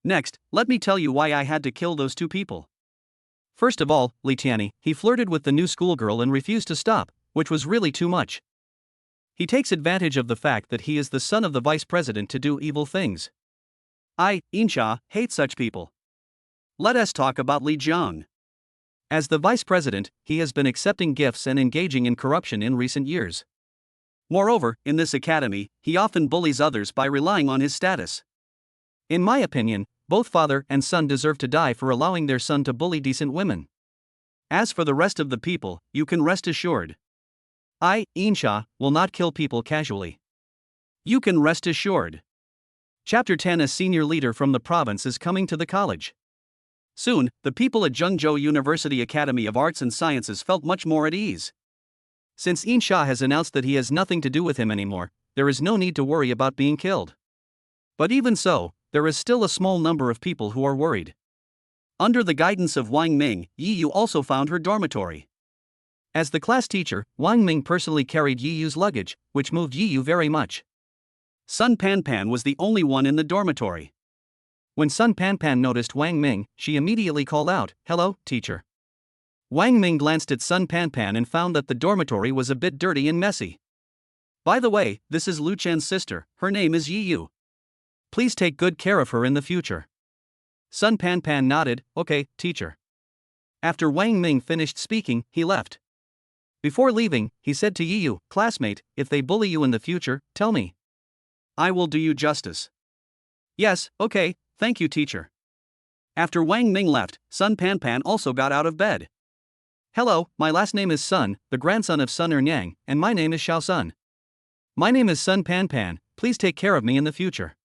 Next, let me tell you why I had to kill those two people. First of all, Li Tianyi, he flirted with the new schoolgirl and refused to stop, which was really too much. He takes advantage of the fact that he is the son of the vice president to do evil things. Yin Sha, hate such people. Let us talk about Li Jiang. As the vice president, he has been accepting gifts and engaging in corruption in recent years. Moreover, in this academy, he often bullies others by relying on his status. In my opinion, both father and son deserve to die for allowing their son to bully decent women. As for the rest of the people, you can rest assured. Yin Sha, will not kill people casually. You can rest assured. Chapter 10 A senior leader from the province is coming to the college. Soon, the people at Zhengzhou University Academy of Arts and Sciences felt much more at ease. Since Insha has announced that he has nothing to do with him anymore, there is no need to worry about being killed. But even so, there is still a small number of people who are worried. Under the guidance of Wang Ming, Yi Yu also found her dormitory. As the class teacher, Wang Ming personally carried Yi Yu's luggage, which moved Yi Yu very much. Sun Pan was the only one in the dormitory. When Sun Pan noticed Wang Ming, she immediately called out, "Hello, teacher." Wang Ming glanced at Sun Pan and found that the dormitory was a bit dirty and messy. "By the way, this is Lu Chen's sister, her name is Yi Yu. Please take good care of her in the future." Sun Pan nodded, "Okay, teacher." After Wang Ming finished speaking, he left. Before leaving, he said to Yi Yu, "Classmate, if they bully you in the future, tell me. I will do you justice." "Yes, okay, thank you, teacher." After Wang Ming left, Sun Pan also got out of bed. "Hello, my last name is Sun, the grandson of Sun Ernyang, and my name is Xiao Sun. My name is Sun Pan, please take care of me in the future."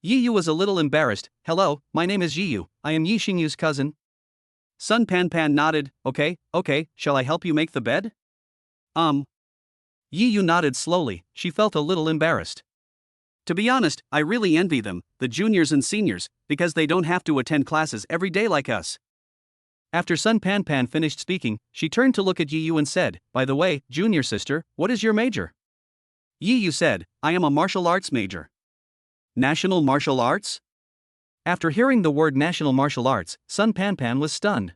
Yi Yu was a little embarrassed. "Hello, my name is Yi Yu, I am Yi Xingyu's cousin." Sun Pan nodded, okay, shall I help you make the bed? Yi Yu nodded slowly, she felt a little embarrassed. To be honest, I really envy them, the juniors and seniors, because they don't have to attend classes every day like us. After Sun Pan finished speaking, she turned to look at Yi Yu and said, "By the way, junior sister, what is your major?" Yi Yu said, "I am a martial arts major." National martial arts? After hearing the word national martial arts, Sun Pan was stunned.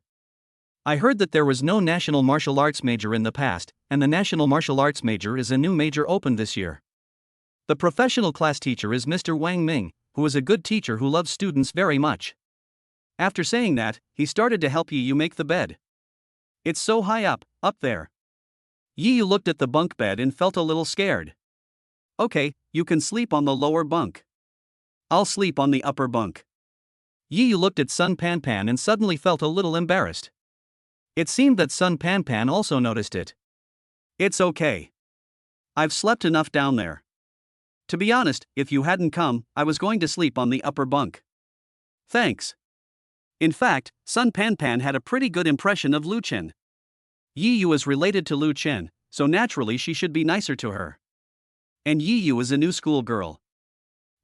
"I heard that there was no national martial arts major in the past, and the national martial arts major is a new major opened this year. The professional class teacher is Mr. Wang Ming, who is a good teacher who loves students very much." After saying that, he started to help Yi Yu make the bed. "It's so high up there." Yi Yu looked at the bunk bed and felt a little scared. "Okay, you can sleep on the lower bunk. I'll sleep on the upper bunk." Yi Yu looked at Sun Pan and suddenly felt a little embarrassed. It seemed that Sun Pan also noticed it. "It's okay. I've slept enough down there. To be honest, if you hadn't come, I was going to sleep on the upper bunk." "Thanks." In fact, Sun Pan had a pretty good impression of Lu Chen. Yi Yu is related to Lu Chen, so naturally she should be nicer to her. And Yi Yu is a new school girl.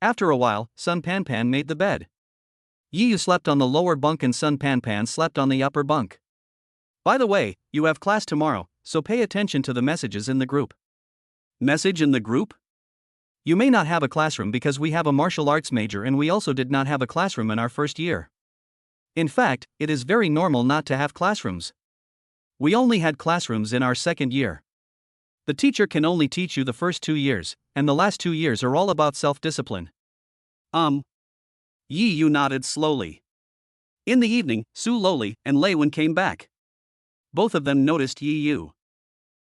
After a while, Sun Pan made the bed. Yi Yu slept on the lower bunk and Sun Pan slept on the upper bunk. "By the way, you have class tomorrow, so pay attention to the messages in the group." "Message in the group?" "You may not have a classroom because we have a martial arts major and we also did not have a classroom in our first year. In fact, it is very normal not to have classrooms. We only had classrooms in our second year. The teacher can only teach you the first 2 years, and the last 2 years are all about self-discipline." Yi Yu nodded slowly. In the evening, Su Loli and Lei Wen came back. Both of them noticed Yi Yu.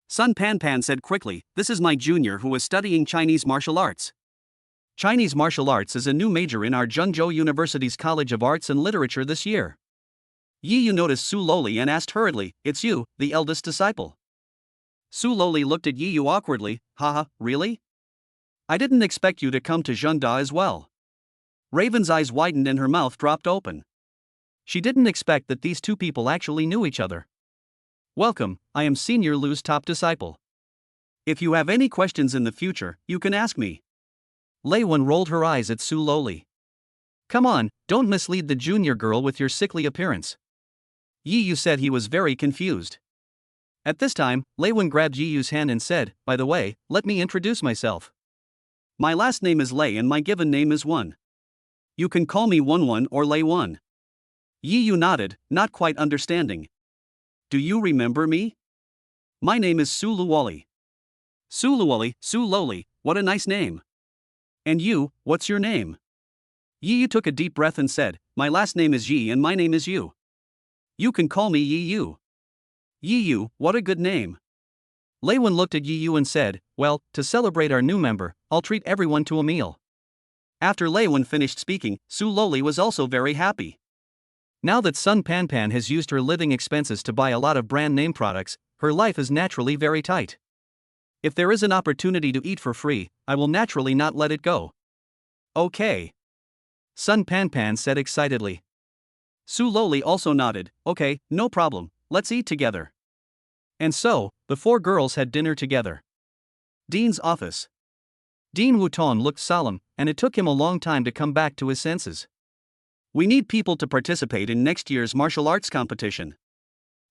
Sun Pan said quickly, "This is my junior who is studying Chinese martial arts." Chinese martial arts is a new major in our Zhengzhou University's College of Arts and Literature this year. Yi Yu noticed Su Loli and asked hurriedly, "It's you, the eldest disciple?" Su Loli looked at Yi Yu awkwardly, "Haha, really? I didn't expect you to come to Zhengda as well." Raven's eyes widened and her mouth dropped open. She didn't expect that these two people actually knew each other. "Welcome, I am Senior Lu's top disciple. If you have any questions in the future, you can ask me." Lei Wen rolled her eyes at Su Loli. "Come on, don't mislead the junior girl with your sickly appearance." Yi Yu said he was very confused. At this time, Lei Wen grabbed Yi Yu's hand and said, "By the way, let me introduce myself. My last name is Lei and my given name is Wen. You can call me Wen or Lei Wen." Yi Yu nodded, not quite understanding. "Do you remember me? My name is Su Luoli." "Su Luoli, Su Loli, what a nice name. And you, what's your name?" Yi Yu took a deep breath and said, "My last name is Yi and my name is Yu. You can call me Yi Yu." "Yi Yu, what a good name." Lei Wen looked at Yi Yu and said, "Well, to celebrate our new member, I'll treat everyone to a meal." After Lei Wen finished speaking, Su Loli was also very happy. Now that Sun Pan has used her living expenses to buy a lot of brand name products, her life is naturally very tight. If there is an opportunity to eat for free, I will naturally not let it go. "Okay," Sun Pan said excitedly. Su Loli also nodded, "Okay, no problem, let's eat together." And so, the four girls had dinner together. Dean's office. Dean Wuton looked solemn, and it took him a long time to come back to his senses. We need people to participate in next year's martial arts competition.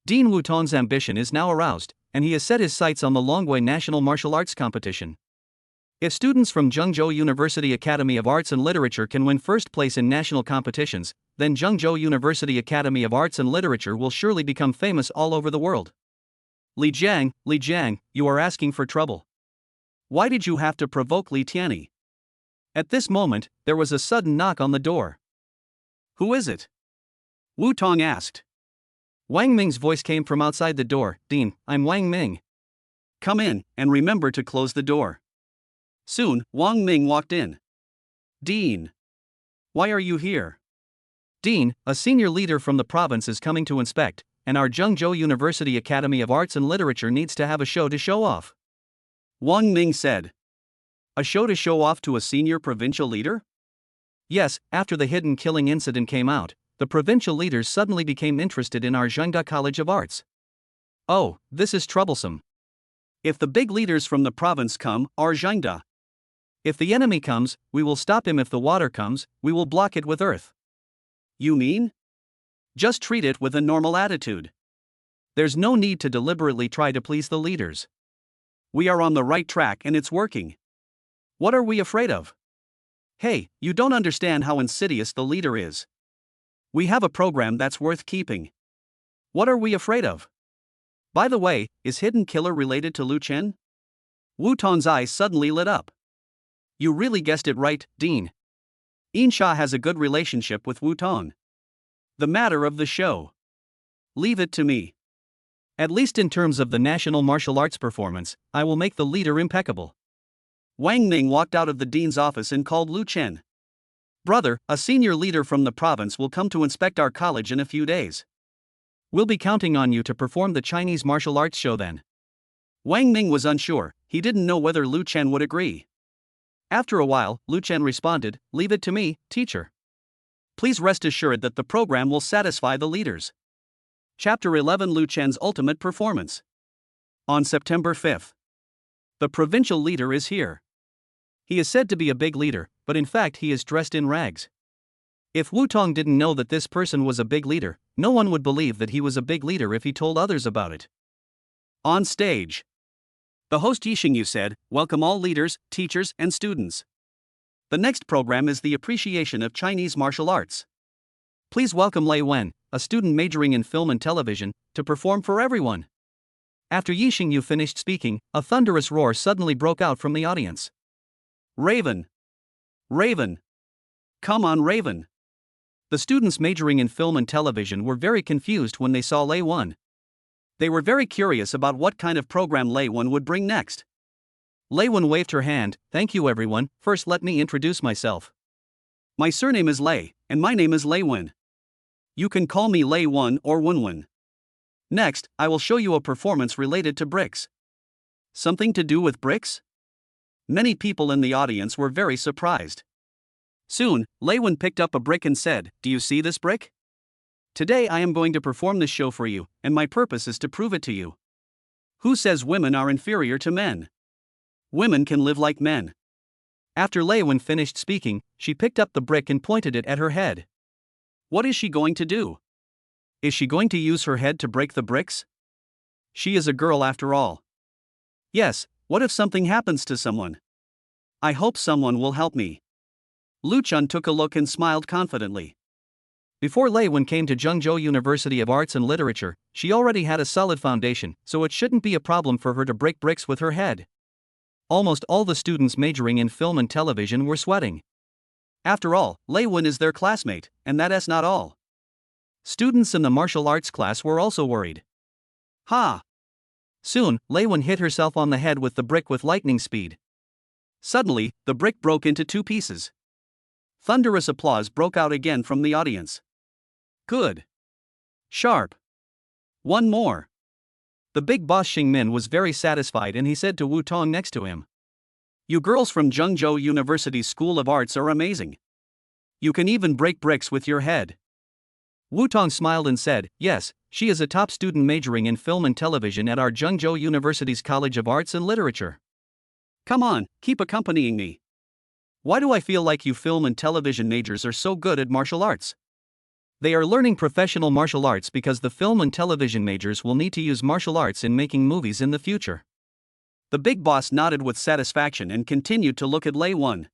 Dean Wuton's ambition is now aroused, and he has set his sights on the Longwei National Martial Arts Competition. If students from Zhengzhou University Academy of Arts and Literature can win first place in national competitions, then Zhengzhou University Academy of Arts and Literature will surely become famous all over the world. Li Jiang, you are asking for trouble. Why did you have to provoke Li Tianyi? At this moment, there was a sudden knock on the door. Who is it? Wu Tong asked. Wang Ming's voice came from outside the door. Dean, I'm Wang Ming. Come in, and remember to close the door. Soon, Wang Ming walked in. Dean. Why are you here? Dean, a senior leader from the province is coming to inspect, and our Zhengzhou University Academy of Arts and Literature needs to have a show to show off. Wang Ming said. A show to show off to a senior provincial leader? Yes, after the hidden killing incident came out, the provincial leaders suddenly became interested in our Zhengda College of Arts. Oh, this is troublesome. If the big leaders from the province come, our Zhengda. If the enemy comes, we will stop him. If the water comes, we will block it with earth. You mean? Just treat it with a normal attitude. There's no need to deliberately try to please the leaders. We are on the right track and it's working. What are we afraid of? Hey, you don't understand how insidious the leader is. We have a program that's worth keeping. What are we afraid of? By the way, is Hidden Killer related to Lu Chen? Wu Tong's eyes suddenly lit up. You really guessed it right, Dean. Insha has a good relationship with Wu Tong. The matter of the show. Leave it to me. At least in terms of the national martial arts performance, I will make the leader impeccable. Wang Ming walked out of the dean's office and called Lu Chen. Brother, a senior leader from the province will come to inspect our college in a few days. We'll be counting on you to perform the Chinese martial arts show then. Wang Ming was unsure. He didn't know whether Lu Chen would agree. After a while, Lu Chen responded, Leave it to me, teacher. Please rest assured that the program will satisfy the leaders. Chapter 11 Lu Chen's Ultimate Performance. On September 5th. The provincial leader is here. He is said to be a big leader, but in fact he is dressed in rags. If Wu Tong didn't know that this person was a big leader, no one would believe that he was a big leader if he told others about it. On stage. The host Yixingyu said, Welcome all leaders, teachers, and students. The next program is the appreciation of Chinese martial arts. Please welcome Lei Wen, a student majoring in film and television, to perform for everyone. After Yixingyu finished speaking, a thunderous roar suddenly broke out from the audience. Raven! Raven! Come on, Raven! The students majoring in film and television were very confused when they saw Lei Wen. They were very curious about what kind of program Lei Wen would bring next. Lei Wen waved her hand. Thank you everyone, first let me introduce myself. My surname is Lei, and my name is Lei Wen. You can call me Lei Wen or Wenwen. Next, I will show you a performance related to bricks. Something to do with bricks? Many people in the audience were very surprised. Soon, Lei Wen picked up a brick and said, Do you see this brick? Today I am going to perform this show for you, and my purpose is to prove it to you. Who says women are inferior to men? Women can live like men. After Lei Wen finished speaking, she picked up the brick and pointed it at her head. What is she going to do? Is she going to use her head to break the bricks? She is a girl after all. Yes, what if something happens to someone? I hope someone will help me. Lu Chen took a look and smiled confidently. Before Lei Wen came to Zhengzhou University of Arts and Literature, she already had a solid foundation, so it shouldn't be a problem for her to break bricks with her head. Almost all the students majoring in film and television were sweating. After all, Lei Wen is their classmate, and that is not all. Students in the martial arts class were also worried. Ha! Soon, Lei Wen hit herself on the head with the brick with lightning speed. Suddenly, the brick broke into two pieces. Thunderous applause broke out again from the audience. Good. Sharp. One more. The big boss Xing Min was very satisfied and he said to Wu Tong next to him. You girls from Zhengzhou University's School of Arts are amazing. You can even break bricks with your head. Wu Tong smiled and said, yes, she is a top student majoring in film and television at our Zhengzhou University's College of Arts and Literature. Come on, keep accompanying me. Why do I feel like you film and television majors are so good at martial arts? They are learning professional martial arts because the film and television majors will need to use martial arts in making movies in the future. The big boss nodded with satisfaction and continued to look at Lei Wen.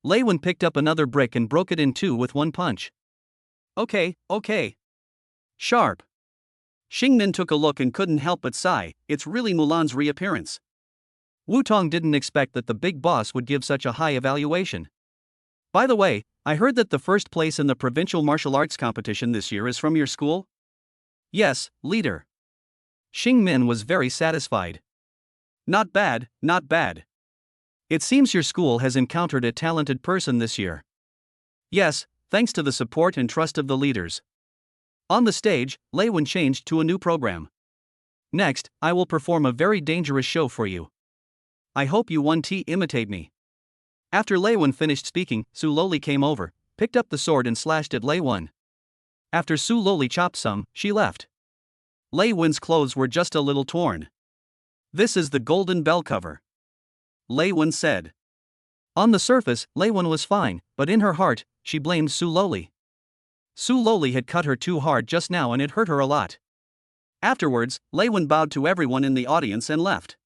Lei Wen picked up another brick and broke it in two with one punch. Okay. Sharp. Xingmin took a look and couldn't help but sigh, it's really Mulan's reappearance. Wu Tong didn't expect that the big boss would give such a high evaluation. By the way, I heard that the first place in the provincial martial arts competition this year is from your school? Yes, leader. Xingmin was very satisfied. Not bad. It seems your school has encountered a talented person this year. Yes, thanks to the support and trust of the leaders. On the stage, Lei Wen changed to a new program. Next, I will perform a very dangerous show for you. I hope you imitate me. After Lei Wen finished speaking, Su Loli came over, picked up the sword and slashed at Lei Wen. After Su Loli chopped some, she left. Lei Wen's clothes were just a little torn. This is the golden bell cover, Lei Wen said. On the surface, Lei Wen was fine, but in her heart, she blamed Su Loli. Su Loli had cut her too hard just now and it hurt her a lot. Afterwards, Lei Wen bowed to everyone in the audience and left.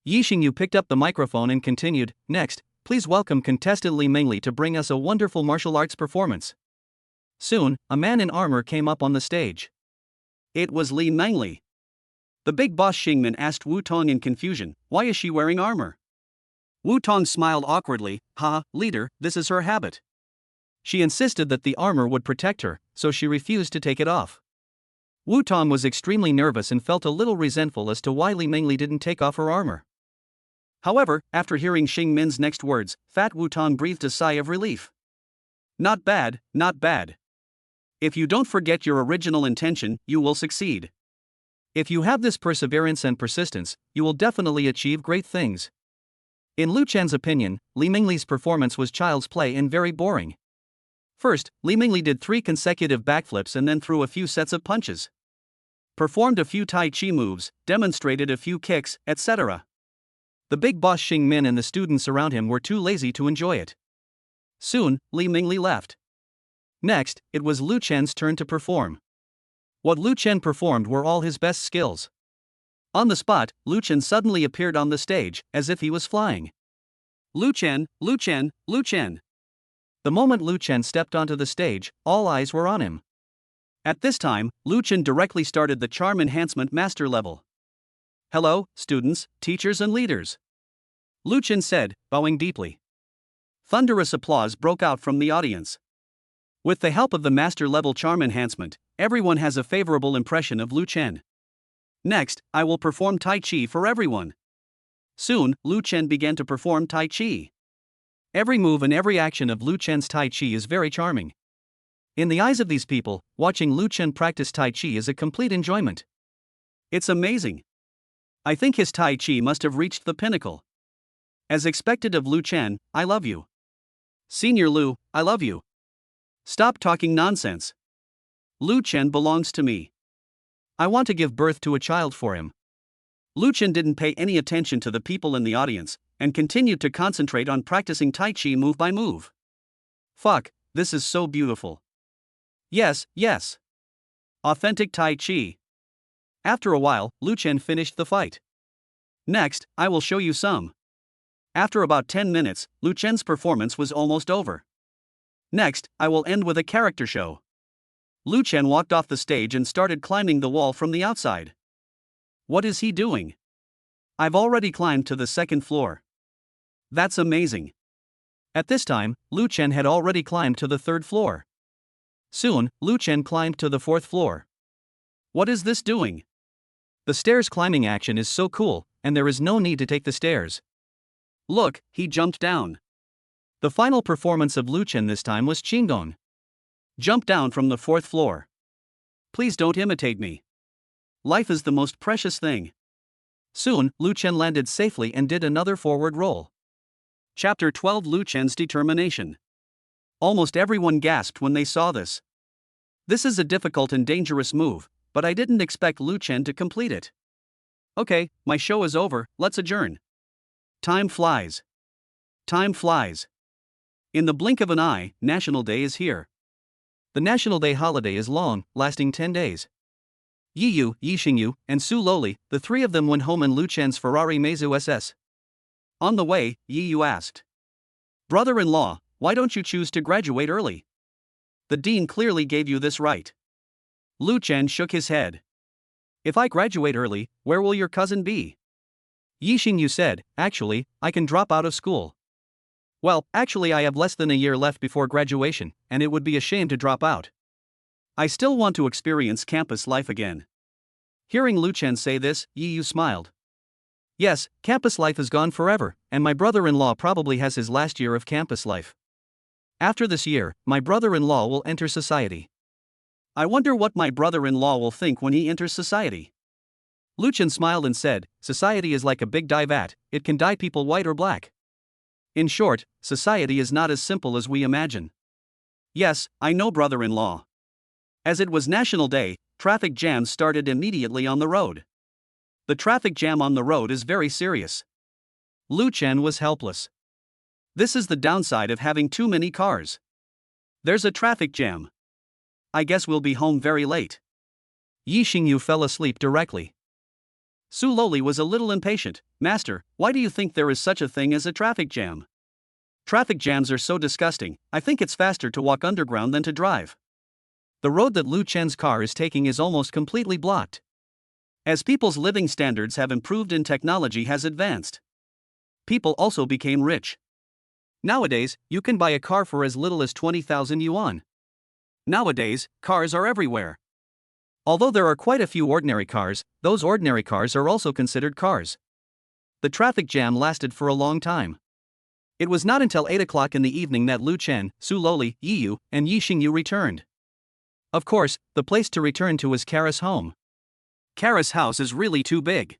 Yi Xingyu picked up the microphone and continued, next, please welcome contestant Li Mingli to bring us a wonderful martial arts performance. Soon, a man in armor came up on the stage. It was Li Mingli. The big boss Xingmin asked Wu Tong in confusion, why is she wearing armor? Wu Tong smiled awkwardly, leader, this is her habit. She insisted that the armor would protect her, so she refused to take it off. Wu Tong was extremely nervous and felt a little resentful as to why Li Mingli didn't take off her armor. However, after hearing Xingmin's next words, Fat Wu Tong breathed a sigh of relief. Not bad. If you don't forget your original intention, you will succeed. If you have this perseverance and persistence, you will definitely achieve great things. In Lu Chen's opinion, Li Mingli's performance was child's play and very boring. First, Li Mingli did 3 consecutive backflips and then threw a few sets of punches. Performed a few Tai Chi moves, demonstrated a few kicks, etc. The big boss Xingmin and the students around him were too lazy to enjoy it. Soon, Li Mingli left. Next, it was Lu Chen's turn to perform. What Lu Chen performed were all his best skills. On the spot, Lu Chen suddenly appeared on the stage, as if he was flying. Lu Chen. The moment Lu Chen stepped onto the stage, all eyes were on him. At this time, Lu Chen directly started the Charm Enhancement Master level. Hello, students, teachers and leaders, Lu Chen said, bowing deeply. Thunderous applause broke out from the audience. With the help of the Master level Charm Enhancement, everyone has a favorable impression of Lu Chen. Next, I will perform Tai Chi for everyone. Soon, Lu Chen began to perform Tai Chi. Every move and every action of Lu Chen's Tai Chi is very charming. In the eyes of these people, watching Lu Chen practice Tai Chi is a complete enjoyment. It's amazing. I think his Tai Chi must have reached the pinnacle. As expected of Lu Chen, I love you. Senior Lu, I love you. Stop talking nonsense. Lu Chen belongs to me. I want to give birth to a child for him. Lu Chen didn't pay any attention to the people in the audience, and continued to concentrate on practicing Tai Chi move by move. Fuck, this is so beautiful. Yes. Authentic Tai Chi. After a while, Lu Chen finished the fight. Next, I will show you some. After about 10 minutes, Lu Chen's performance was almost over. Next, I will end with a character show. Lu Chen walked off the stage and started climbing the wall from the outside. What is he doing? I've already climbed to the 2nd floor. That's amazing. At this time, Lu Chen had already climbed to the 3rd floor. Soon, Lu Chen climbed to the 4th floor. What is this doing? The stairs climbing action is so cool, and there is no need to take the stairs. Look, he jumped down. The final performance of Lu Chen this time was Qingdong. Jump down from the 4th floor. Please don't imitate me. Life is the most precious thing. Soon, Lu Chen landed safely and did another forward roll. Chapter 12 Lu Chen's Determination. Almost everyone gasped when they saw this. This is a difficult and dangerous move, but I didn't expect Lu Chen to complete it. Okay, my show is over, let's adjourn. Time flies. Time flies. In the blink of an eye, National Day is here. The National Day holiday is long, lasting 10 days. Yi Yu, Yi Xingyu, and Su Loli, the three of them went home in Lu Chen's Ferrari Meizu SS. On the way, Yi Yu asked, "Brother-in-law, why don't you choose to graduate early? The dean clearly gave you this right." Lu Chen shook his head. "If I graduate early, where will your cousin be?" Yi Xingyu said, "Actually, I can drop out of school." "Well, actually I have less than a year left before graduation, and it would be a shame to drop out. I still want to experience campus life again." Hearing Lu Chen say this, Yi Yu smiled. "Yes, campus life is gone forever, and my brother-in-law probably has his last year of campus life. After this year, my brother-in-law will enter society. I wonder what my brother-in-law will think when he enters society." Lu Chen smiled and said, "Society is like a big dye vat, it can dye people white or black. In short, society is not as simple as we imagine." "Yes, I know, brother-in-law." As it was National Day, traffic jams started immediately on the road. The traffic jam on the road is very serious. Lu Chen was helpless. This is the downside of having too many cars. There's a traffic jam. I guess we'll be home very late. Yi Xingyu fell asleep directly. Su Loli was a little impatient. "Master, why do you think there is such a thing as a traffic jam? Traffic jams are so disgusting, I think it's faster to walk underground than to drive." The road that Lu Chen's car is taking is almost completely blocked. As people's living standards have improved and technology has advanced, people also became rich. Nowadays, you can buy a car for as little as 20,000 yuan. Nowadays, cars are everywhere. Although there are quite a few ordinary cars, those ordinary cars are also considered cars. The traffic jam lasted for a long time. It was not until 8 o'clock in the evening that Lu Chen, Su Loli, Yi Yu, and Yi Xingyu returned. Of course, the place to return to was Kara's home. Kara's house is really too big,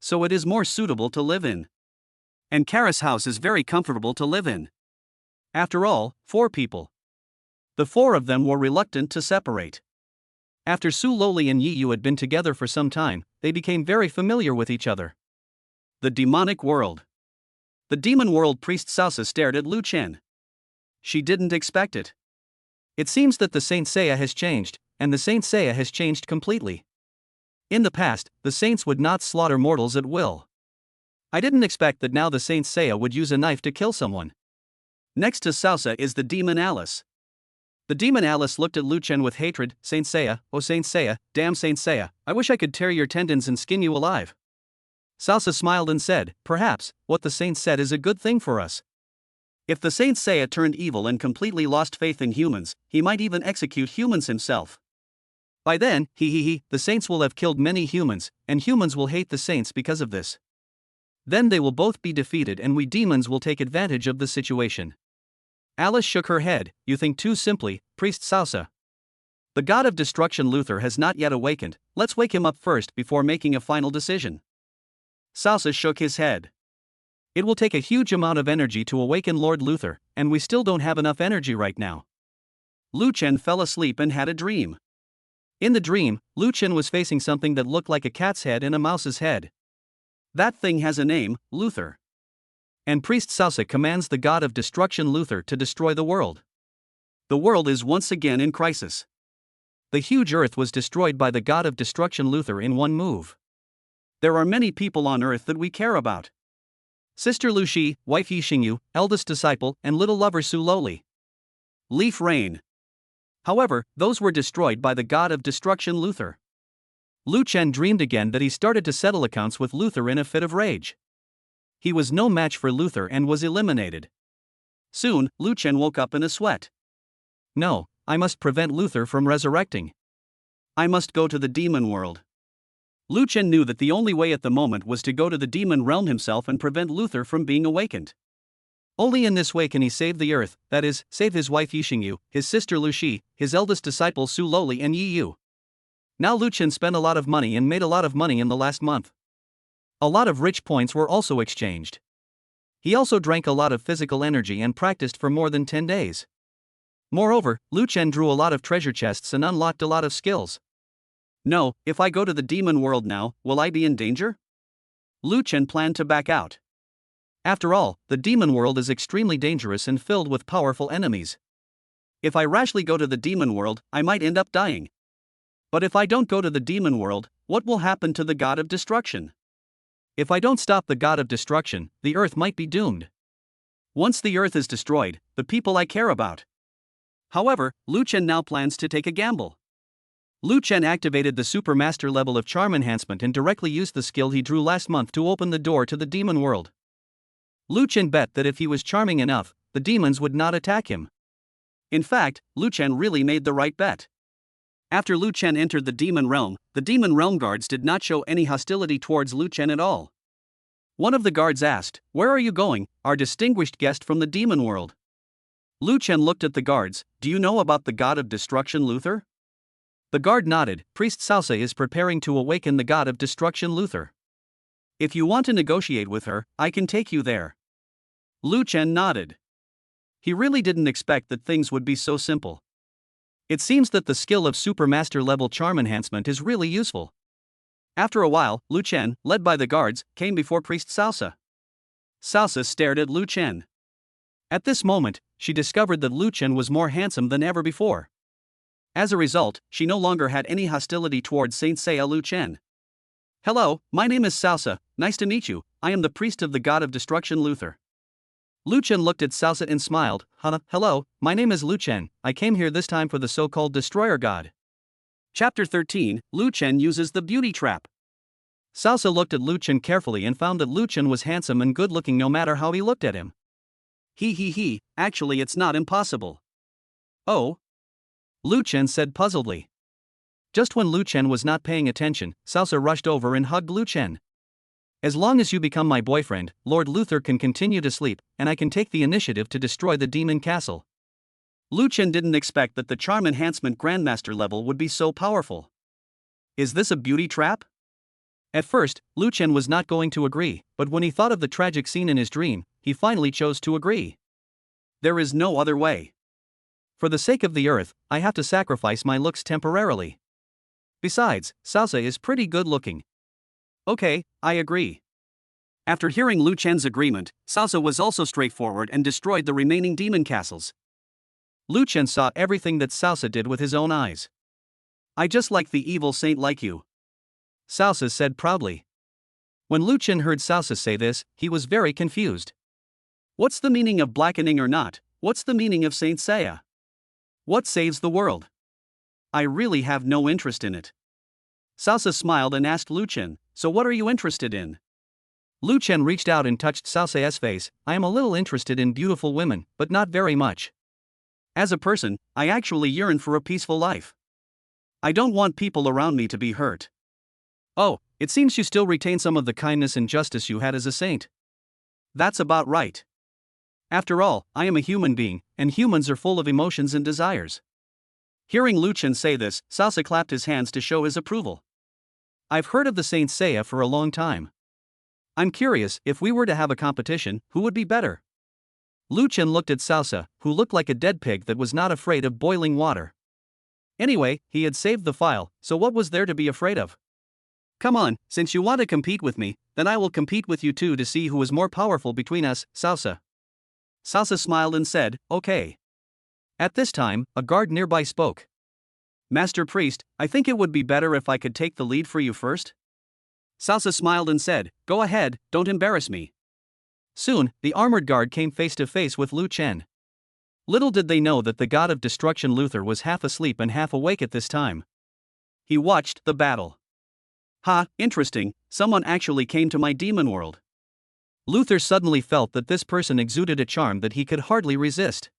so it is more suitable to live in. And Kara's house is very comfortable to live in. After all, 4 people. The 4 of them were reluctant to separate. After Su Loli and Yi Yu had been together for some time, they became very familiar with each other. The demonic world. The demon world priest Sausa stared at Lu Chen. She didn't expect it. It seems that the Saint Seiya has changed, and the Saint Seiya has changed completely. In the past, the saints would not slaughter mortals at will. I didn't expect that now the Saint Seiya would use a knife to kill someone. Next to Sausa is the demon Alice. The demon Alice looked at Lu Chen with hatred. "Saint Seiya, oh Saint Seiya, damn Saint Seiya, I wish I could tear your tendons and skin you alive." Sausa smiled and said, "Perhaps, what the saint said is a good thing for us. If the Saint Seiya turned evil and completely lost faith in humans, he might even execute humans himself. By then, the saints will have killed many humans, and humans will hate the saints because of this. Then they will both be defeated and we demons will take advantage of the situation." Alice shook her head. "You think too simply, Priest Sausa. The god of destruction Luther has not yet awakened, let's wake him up first before making a final decision." Sausa shook his head. "It will take a huge amount of energy to awaken Lord Luther, and we still don't have enough energy right now." Lu Chen fell asleep and had a dream. In the dream, Lu Chen was facing something that looked like a cat's head and a mouse's head. That thing has a name, Luther. And Priest Sausa commands the god of destruction Luther to destroy the world. The world is once again in crisis. The huge earth was destroyed by the god of destruction Luther in one move. There are many people on earth that we care about. Sister Lu Shi, wife Yi Xingyu, eldest disciple, and little lover Su Loli. Leaf Rain. However, those were destroyed by the god of destruction Luther. Lu Chen dreamed again that he started to settle accounts with Luther in a fit of rage. He was no match for Luther and was eliminated. Soon, Lu Chen woke up in a sweat. "No, I must prevent Luther from resurrecting. I must go to the demon world." Lu Chen knew that the only way at the moment was to go to the demon realm himself and prevent Luther from being awakened. Only in this way can he save the earth, that is, save his wife Yi Xingyu, his sister Lu Shi, his eldest disciple Su Loli and Yi Yu. Now Lu Chen spent a lot of money and made a lot of money in the last month. A lot of rich points were also exchanged. He also drank a lot of physical energy and practiced for more than 10 days. Moreover, Lu Chen drew a lot of treasure chests and unlocked a lot of skills. No, if I go to the demon world now, will I be in danger? Lu Chen planned to back out. After all, the demon world is extremely dangerous and filled with powerful enemies. If I rashly go to the demon world, I might end up dying. But if I don't go to the demon world, what will happen to the god of destruction? If I don't stop the god of destruction, the earth might be doomed. Once the earth is destroyed, the people I care about. However, Lu Chen now plans to take a gamble. Lu Chen activated the Super Master level of Charm Enhancement and directly used the skill he drew last month to open the door to the demon world. Lu Chen bet that if he was charming enough, the demons would not attack him. In fact, Lu Chen really made the right bet. After Lu Chen entered the demon realm guards did not show any hostility towards Lu Chen at all. One of the guards asked, "Where are you going, our distinguished guest from the demon world?" Lu Chen looked at the guards. "Do you know about the god of destruction, Luther?" The guard nodded. "Priest Salsa is preparing to awaken the god of destruction, Luther. If you want to negotiate with her, I can take you there." Lu Chen nodded. He really didn't expect that things would be so simple. It seems that the skill of Super Master level Charm Enhancement is really useful. After a while, Lu Chen, led by the guards, came before Priest Salsa. Salsa stared at Lu Chen. At this moment, she discovered that Lu Chen was more handsome than ever before. As a result, she no longer had any hostility towards Saint Seiya Lu Chen. "Hello, my name is Salsa, nice to meet you, I am the priest of the god of destruction Luther." Lu Chen looked at Salsa and smiled. Hello, my name is Lu Chen, I came here this time for the so-called destroyer god." Chapter 13, Lu Chen uses the beauty trap. Salsa looked at Lu Chen carefully and found that Lu Chen was handsome and good-looking no matter how he looked at him. Actually it's not impossible. "Oh?" Lu Chen said puzzledly. Just when Lu Chen was not paying attention, Salsa rushed over and hugged Lu Chen. "As long as you become my boyfriend, Lord Luther can continue to sleep, and I can take the initiative to destroy the demon castle." Lu Chen didn't expect that the Charm Enhancement Grandmaster level would be so powerful. Is this a beauty trap? At first, Lu Chen was not going to agree, but when he thought of the tragic scene in his dream, he finally chose to agree. There is no other way. For the sake of the earth, I have to sacrifice my looks temporarily. Besides, Salsa is pretty good looking. Okay, I agree. After hearing Lu Chen's agreement, Salsa was also straightforward and destroyed the remaining demon castles. Lu Chen saw everything that Salsa did with his own eyes. "I just like the evil saint like you," Salsa said proudly. When Lu Chen heard Salsa say this, he was very confused. What's the meaning of blackening or not? What's the meaning of Saint Seiya? What saves the world? I really have no interest in it. Salsa smiled and asked Lu Chen, "So what are you interested in?" Lu Chen reached out and touched Salsa's face. "I am a little interested in beautiful women, but not very much. As a person, I actually yearn for a peaceful life. I don't want people around me to be hurt." "Oh, it seems you still retain some of the kindness and justice you had as a saint." "That's about right. After all, I am a human being, and humans are full of emotions and desires." Hearing Lu Chen say this, Salsa clapped his hands to show his approval. "I've heard of the Saint Seiya for a long time. I'm curious, if we were to have a competition, who would be better?" Lu Chen looked at Salsa, who looked like a dead pig that was not afraid of boiling water. Anyway, he had saved the file, so what was there to be afraid of? "Come on, since you want to compete with me, then I will compete with you too to see who is more powerful between us, Salsa." Salsa smiled and said, "Okay." At this time, a guard nearby spoke. "Master Priest, I think it would be better if I could take the lead for you first." Salsa smiled and said, "Go ahead, don't embarrass me." Soon, the armored guard came face to face with Lu Chen. Little did they know that the god of destruction Luther was half asleep and half awake at this time. He watched the battle. Interesting, someone actually came to my demon world. Luther suddenly felt that this person exuded a charm that he could hardly resist.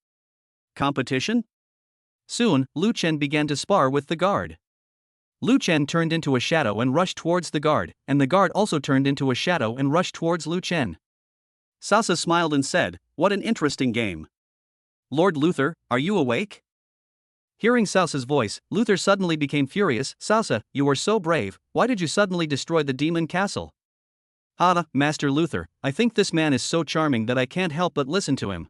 Competition? Soon, Lu Chen began to spar with the guard. Lu Chen turned into a shadow and rushed towards the guard, and the guard also turned into a shadow and rushed towards Lu Chen. Salsa smiled and said, "What an interesting game. Lord Luther, are you awake?" Hearing Salsa's voice, Luther suddenly became furious. "Salsa, you are so brave, why did you suddenly destroy the demon castle?" "Master Master Luther, I think this man is so charming that I can't help but listen to him."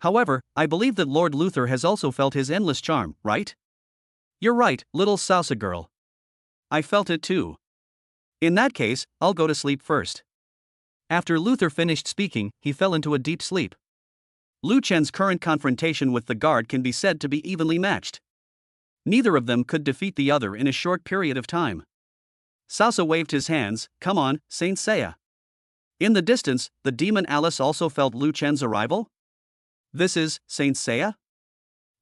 However, I believe that Lord Luther has also felt his endless charm, right? You're right, little salsa girl. I felt it too. In that case, I'll go to sleep first. After Luther finished speaking, he fell into a deep sleep. Lu Chen's current confrontation with the guard can be said to be evenly matched. Neither of them could defeat the other in a short period of time. Salsa waved his hands. Come on, Saint Seiya. In the distance, the demon Alice also felt Lu Chen's arrival. This is Saint Seiya?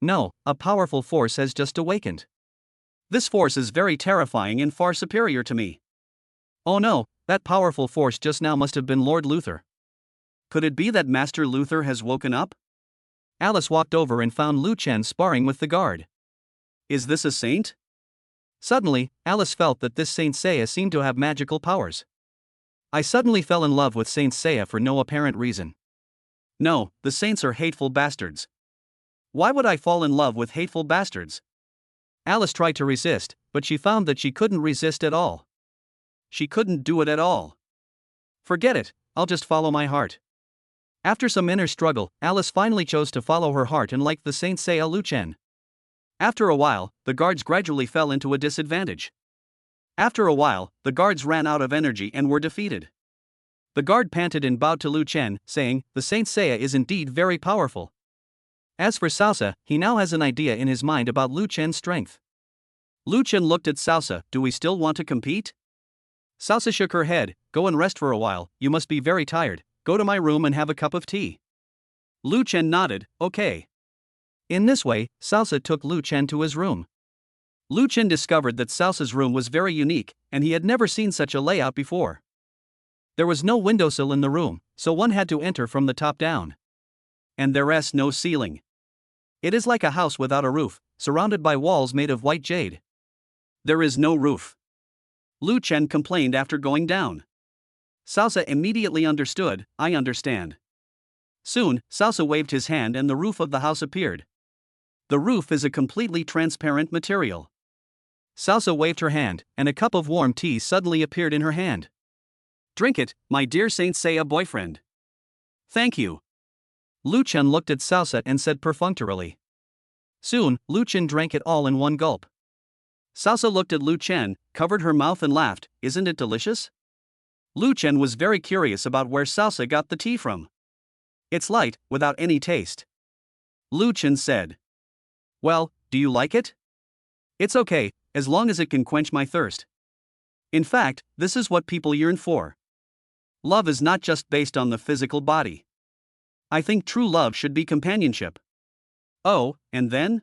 No, a powerful force has just awakened. This force is very terrifying and far superior to me. Oh no, that powerful force just now must have been Lord Luther. Could it be that Master Luther has woken up? Alice walked over and found Lu Chen sparring with the guard. Is this a saint? Suddenly, Alice felt that this Saint Seiya seemed to have magical powers. I suddenly fell in love with Saint Seiya for no apparent reason. No, the saints are hateful bastards. Why would I fall in love with hateful bastards? Alice tried to resist, but she found that she couldn't resist at all. She couldn't do it at all. Forget it, I'll just follow my heart. After some inner struggle, Alice finally chose to follow her heart and like the Saint Seiya Lu Chen. After a while, the guards gradually fell into a disadvantage. After a while, the guards ran out of energy and were defeated. The guard panted and bowed to Lu Chen, saying, "The Saint Seiya is indeed very powerful." As for Salsa, he now has an idea in his mind about Lu Chen's strength. Lu Chen looked at Salsa. Do we still want to compete? Salsa shook her head. Go and rest for a while, you must be very tired. Go to my room and have a cup of tea. Lu Chen nodded. Okay. In this way, Salsa took Lu Chen to his room. Lu Chen discovered that Salsa's room was very unique, and he had never seen such a layout before. There was no windowsill in the room, so one had to enter from the top down. And there's no ceiling. It is like a house without a roof, surrounded by walls made of white jade. There is no roof. Lu Chen complained after going down. Salsa immediately understood. I understand. Soon, Salsa waved his hand and the roof of the house appeared. The roof is a completely transparent material. Salsa waved her hand, and a cup of warm tea suddenly appeared in her hand. Drink it, my dear Saint Seiya boyfriend. Thank you. Lu Chen looked at Salsa and said perfunctorily. Soon, Lu Chen drank it all in one gulp. Salsa looked at Lu Chen, covered her mouth and laughed. Isn't it delicious? Lu Chen was very curious about where Salsa got the tea from. It's light, without any taste. Lu Chen said. Well, do you like it? It's okay, as long as it can quench my thirst. In fact, this is what people yearn for. Love is not just based on the physical body. I think true love should be companionship. Oh, and then?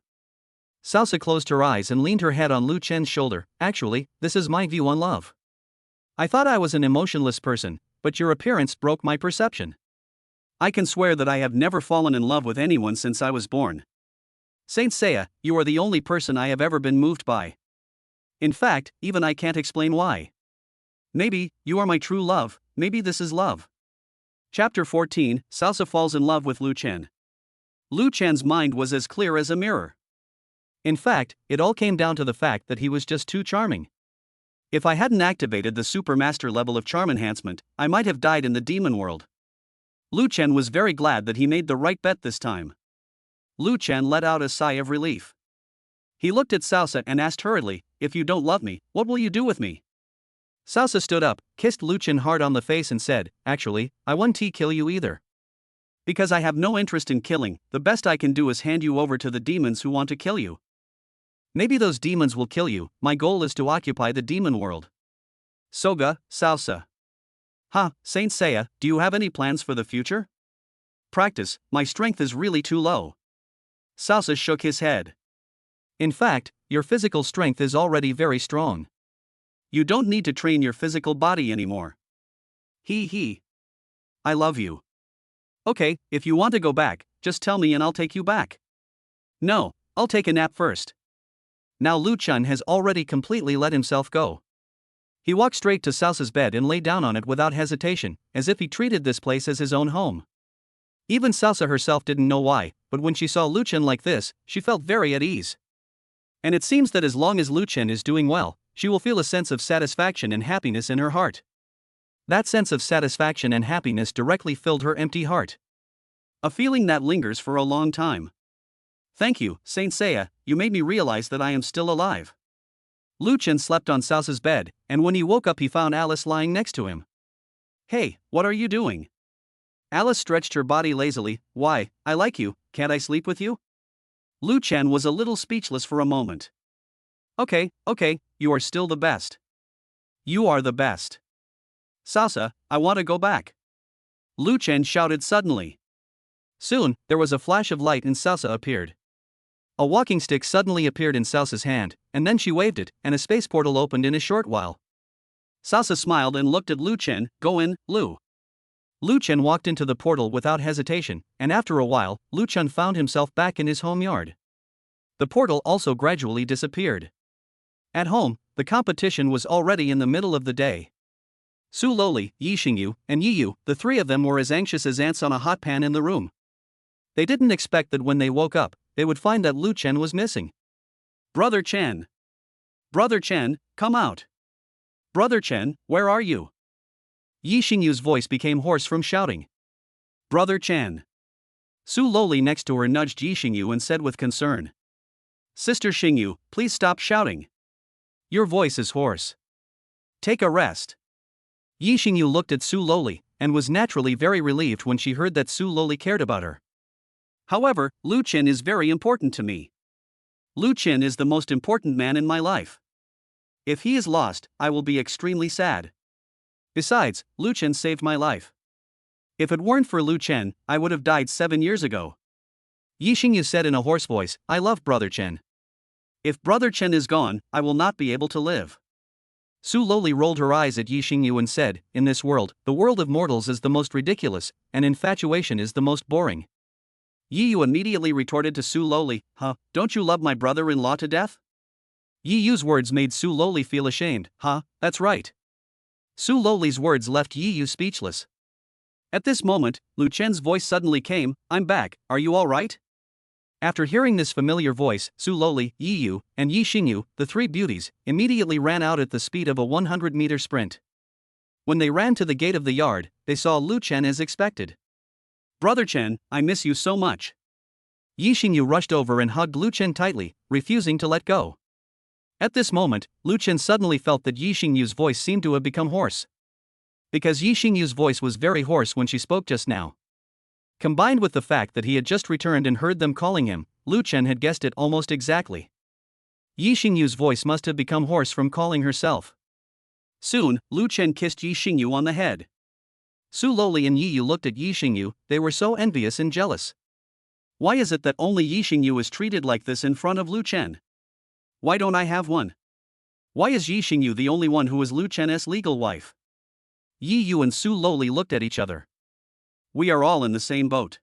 Salsa closed her eyes and leaned her head on Lu Chen's shoulder. Actually, this is my view on love. I thought I was an emotionless person, but your appearance broke my perception. I can swear that I have never fallen in love with anyone since I was born. Saint Seiya, you are the only person I have ever been moved by. In fact, even I can't explain why. Maybe, you are my true love, maybe this is love. Chapter 14, Salsa falls in love with Lu Chen. Lu Chen's mind was as clear as a mirror. In fact, it all came down to the fact that he was just too charming. If I hadn't activated the Supermaster level of charm enhancement, I might have died in the demon world. Lu Chen was very glad that he made the right bet this time. Lu Chen let out a sigh of relief. He looked at Salsa and asked hurriedly, if you don't love me, what will you do with me? Salsa stood up, kissed Lu Chen hard on the face and said, actually, I won't kill you either. Because I have no interest in killing, the best I can do is hand you over to the demons who want to kill you. Maybe those demons will kill you, my goal is to occupy the demon world. Soga, Salsa. Ha, Saint Seiya, do you have any plans for the future? Practice, my strength is really too low. Salsa shook his head. In fact, your physical strength is already very strong. You don't need to train your physical body anymore. He. I love you. Okay, if you want to go back, just tell me and I'll take you back. No, I'll take a nap first. Now Lu Chen has already completely let himself go. He walked straight to Salsa's bed and lay down on it without hesitation, as if he treated this place as his own home. Even Salsa herself didn't know why, but when she saw Lu Chen like this, she felt very at ease. And it seems that as long as Lu Chen is doing well, she will feel a sense of satisfaction and happiness in her heart. That sense of satisfaction and happiness directly filled her empty heart. A feeling that lingers for a long time. Thank you, Saint Seiya, you made me realize that I am still alive. Lu Chen slept on Saosa's bed, and when he woke up he found Alice lying next to him. Hey, what are you doing? Alice stretched her body lazily. Why, I like you, can't I sleep with you? Lu Chen was a little speechless for a moment. Okay, you are still the best. You are the best. Saosa, I want to go back. Lu Chen shouted suddenly. Soon, there was a flash of light and Saosa appeared. A walking stick suddenly appeared in Saosa's hand, and then she waved it, and a space portal opened in a short while. Saosa smiled and looked at Lu Chen. Go in, Lu. Lu Chen walked into the portal without hesitation, and after a while, Lu Chen found himself back in his home yard. The portal also gradually disappeared. At home, the competition was already in the middle of the day. Su Loli, Yi Xingyu, and Yi Yu, the three of them were as anxious as ants on a hot pan in the room. They didn't expect that when they woke up, they would find that Lu Chen was missing. Brother Chen! Brother Chen, come out! Brother Chen, where are you? Yi Xingyu's voice became hoarse from shouting. Brother Chen! Su Loli next to her nudged Yi Xingyu and said with concern. Sister Xingyu, please stop shouting. Your voice is hoarse. Take a rest. Yi Xingyu looked at Su Loli, and was naturally very relieved when she heard that Su Loli cared about her. However, Lu Chen is very important to me. Lu Chen is the most important man in my life. If he is lost, I will be extremely sad. Besides, Lu Chen saved my life. If it weren't for Lu Chen, I would have died 7 years ago. Yi Xingyu said in a hoarse voice, I love Brother Chen. If Brother Chen is gone, I will not be able to live. Su Loli rolled her eyes at Yi Xingyu and said, in this world, the world of mortals is the most ridiculous, and infatuation is the most boring. Yi Yu immediately retorted to Su Loli, don't you love my brother-in-law to death? Yi Yu's words made Su Loli feel ashamed. That's right. Su Loli's words left Yi Yu speechless. At this moment, Lu Chen's voice suddenly came, I'm back, are you alright? After hearing this familiar voice, Su Loli, Yi Yu, and Yi Xingyu, the three beauties, immediately ran out at the speed of a 100-meter sprint. When they ran to the gate of the yard, they saw Lu Chen as expected. Brother Chen, I miss you so much. Yi Xingyu rushed over and hugged Lu Chen tightly, refusing to let go. At this moment, Lu Chen suddenly felt that Yi Xingyu's voice seemed to have become hoarse. Because Yi Xingyu's voice was very hoarse when she spoke just now. Combined with the fact that he had just returned and heard them calling him, Lu Chen had guessed it almost exactly. Yi Xingyu's voice must have become hoarse from calling herself. Soon, Lu Chen kissed Yi Xingyu on the head. Su Loli and Yi Yu looked at Yi Xingyu, they were so envious and jealous. Why is it that only Yi Xingyu is treated like this in front of Lu Chen? Why don't I have one? Why is Yi Xingyu the only one who is Lu Chen's legal wife? Yi Yu and Su Loli looked at each other. We are all in the same boat.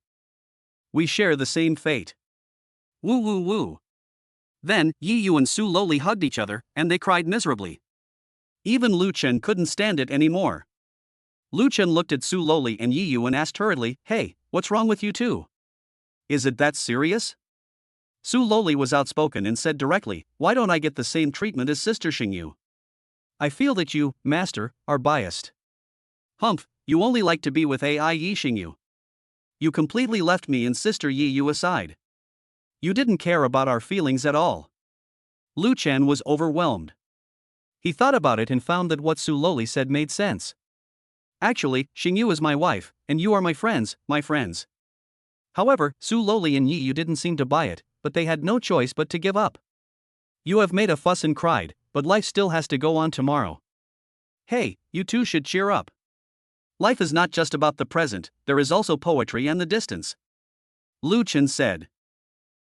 We share the same fate. Woo woo woo. Then, Yi Yu and Su Loli hugged each other, and they cried miserably. Even Lu Chen couldn't stand it anymore. Lu Chen looked at Su Loli and Yi Yu and asked hurriedly, hey, what's wrong with you two? Is it that serious? Su Loli was outspoken and said directly, why don't I get the same treatment as Sister Xingyu? I feel that you, Master, are biased. Humph, you only like to be with AI Yi Xingyu. You completely left me and Sister Yi Yu aside. You didn't care about our feelings at all. Lu Chen was overwhelmed. He thought about it and found that what Su Loli said made sense. Actually, Xingyu is my wife, and you are my friends, However, Su Loli and Yi Yu didn't seem to buy it, but they had no choice but to give up. You have made a fuss and cried, but life still has to go on tomorrow. Hey, you two should cheer up. Life is not just about the present, there is also poetry and the distance. Lu Chen said.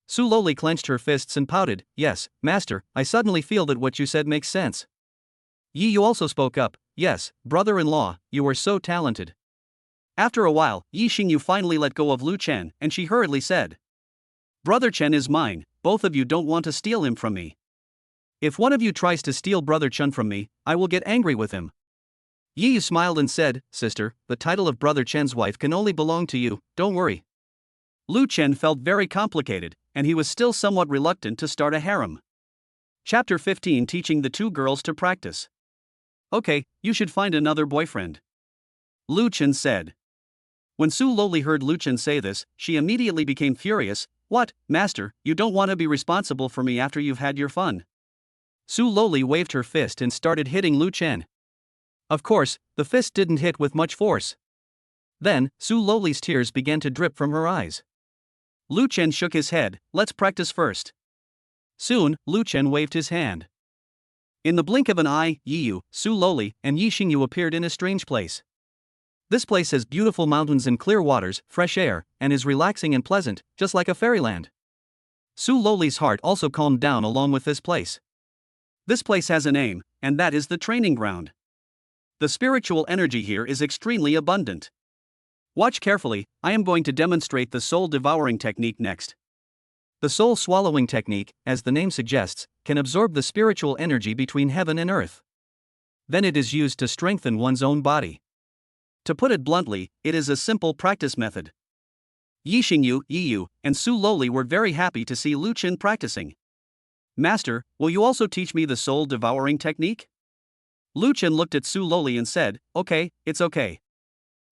Su Loli clenched her fists and pouted, yes, Master, I suddenly feel that what you said makes sense. Yi Yu also spoke up, yes, brother-in-law, you are so talented. After a while, Yi Xingyu finally let go of Lu Chen, and she hurriedly said. Brother Chen is mine, both of you don't want to steal him from me. If one of you tries to steal Brother Chen from me, I will get angry with him. Yi Yu smiled and said, Sister, the title of Brother Chen's wife can only belong to you, don't worry. Lu Chen felt very complicated, and he was still somewhat reluctant to start a harem. Chapter 15 Teaching the two girls to practice. Okay, you should find another boyfriend. Lu Chen said. When Su Loli heard Lu Chen say this, she immediately became furious. What, master, you don't want to be responsible for me after you've had your fun? Su Loli waved her fist and started hitting Lu Chen. Of course, the fist didn't hit with much force. Then, Su Loli's tears began to drip from her eyes. Lu Chen shook his head. Let's practice first. Soon, Lu Chen waved his hand. In the blink of an eye, Yiyu, Su Loli, and Yi Xingyu appeared in a strange place. This place has beautiful mountains and clear waters, fresh air, and is relaxing and pleasant, just like a fairyland. Su Loli's heart also calmed down along with this place. This place has a name, and that is the training ground. The spiritual energy here is extremely abundant. Watch carefully, I am going to demonstrate the soul-devouring technique next. The soul-swallowing technique, as the name suggests, can absorb the spiritual energy between heaven and earth. Then it is used to strengthen one's own body. To put it bluntly, it is a simple practice method. Yi Xingyu, Yiyu, and Su Loli were very happy to see Lu Chen practicing. Master, will you also teach me the soul-devouring technique? Lu Chen looked at Su Loli and said, okay, it's okay.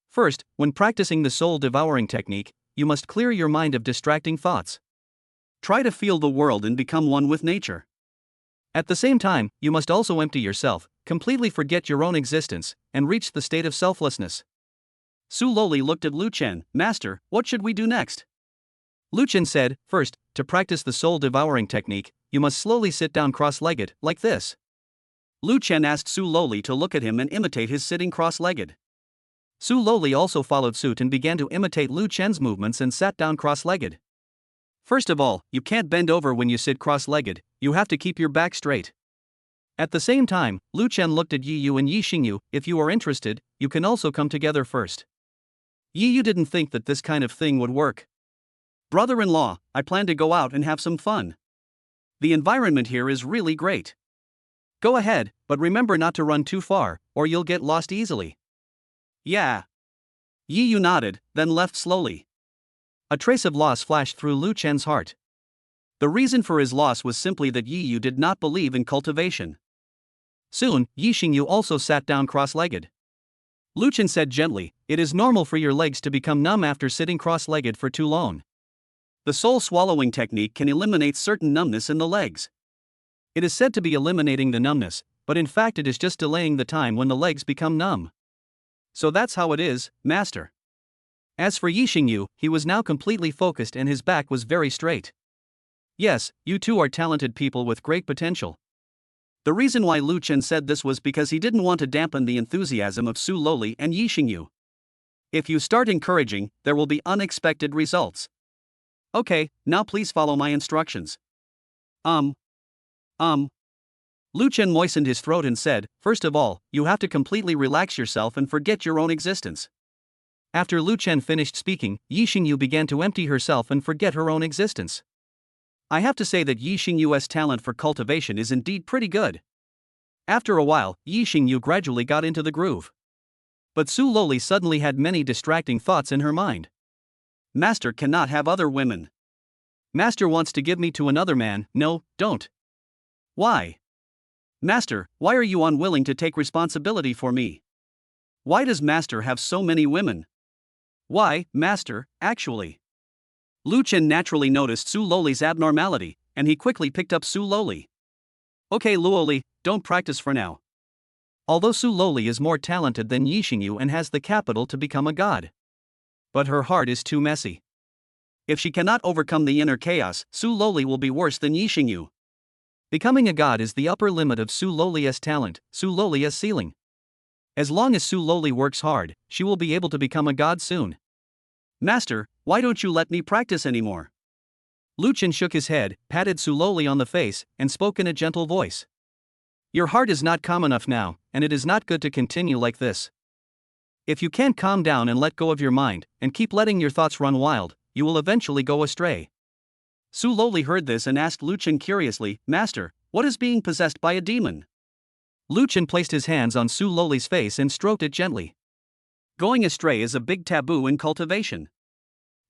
First, when practicing the soul-devouring technique, you must clear your mind of distracting thoughts. Try to feel the world and become one with nature. At the same time, you must also empty yourself, completely forget your own existence, and reach the state of selflessness. Su Loli looked at Lu Chen. Master, what should we do next? Lu Chen said, first, to practice the soul-devouring technique, you must slowly sit down cross-legged, like this. Lu Chen asked Su Loli to look at him and imitate his sitting cross-legged. Su Loli also followed suit and began to imitate Lu Chen's movements and sat down cross-legged. First of all, you can't bend over when you sit cross-legged, you have to keep your back straight. At the same time, Lu Chen looked at Yiyu and Yi Xingyu. If you are interested, you can also come together first. Yiyu didn't think that this kind of thing would work. Brother-in-law, I plan to go out and have some fun. The environment here is really great. Go ahead, but remember not to run too far, or you'll get lost easily. Yeah. Yiyu nodded, then left slowly. A trace of loss flashed through Lu Chen's heart. The reason for his loss was simply that Yiyu did not believe in cultivation. Soon, Yi Xingyu also sat down cross-legged. Lu Chen said gently, it is normal for your legs to become numb after sitting cross-legged for too long. The soul-swallowing technique can eliminate certain numbness in the legs. It is said to be eliminating the numbness, but in fact it is just delaying the time when the legs become numb. So that's how it is, master. As for Yi Xingyu, he was now completely focused and his back was very straight. Yes, you two are talented people with great potential. The reason why Lu Chen said this was because he didn't want to dampen the enthusiasm of Su Loli and Yi Xingyu. If you start encouraging, there will be unexpected results. Okay, now please follow my instructions. Lu Chen moistened his throat and said, first of all, you have to completely relax yourself and forget your own existence. After Lu Chen finished speaking, Yi Xingyu began to empty herself and forget her own existence. I have to say that Yi Xingyu's talent for cultivation is indeed pretty good. After a while, Yi Xingyu gradually got into the groove. But Su Loli suddenly had many distracting thoughts in her mind. Master cannot have other women. Master wants to give me to another man. No, don't. Why? Master, why are you unwilling to take responsibility for me? Why does Master have so many women? Why, Master, actually? Lu Chen naturally noticed Su Loli's abnormality, and he quickly picked up Su Loli. Okay Luoli, don't practice for now. Although Su Loli is more talented than Yi Xingyu and has the capital to become a god. But her heart is too messy. If she cannot overcome the inner chaos, Su Loli will be worse than Yi Xingyu. Becoming a god is the upper limit of Su Loli's talent, Su Loli's ceiling. As long as Su Loli works hard, she will be able to become a god soon. Master, why don't you let me practice anymore? Lu Chen shook his head, patted Su Loli on the face, and spoke in a gentle voice. Your heart is not calm enough now, and it is not good to continue like this. If you can't calm down and let go of your mind, and keep letting your thoughts run wild, you will eventually go astray. Su Loli heard this and asked Lu Chen curiously, Master, what is being possessed by a demon? Lu Chen placed his hands on Su Loli's face and stroked it gently. Going astray is a big taboo in cultivation.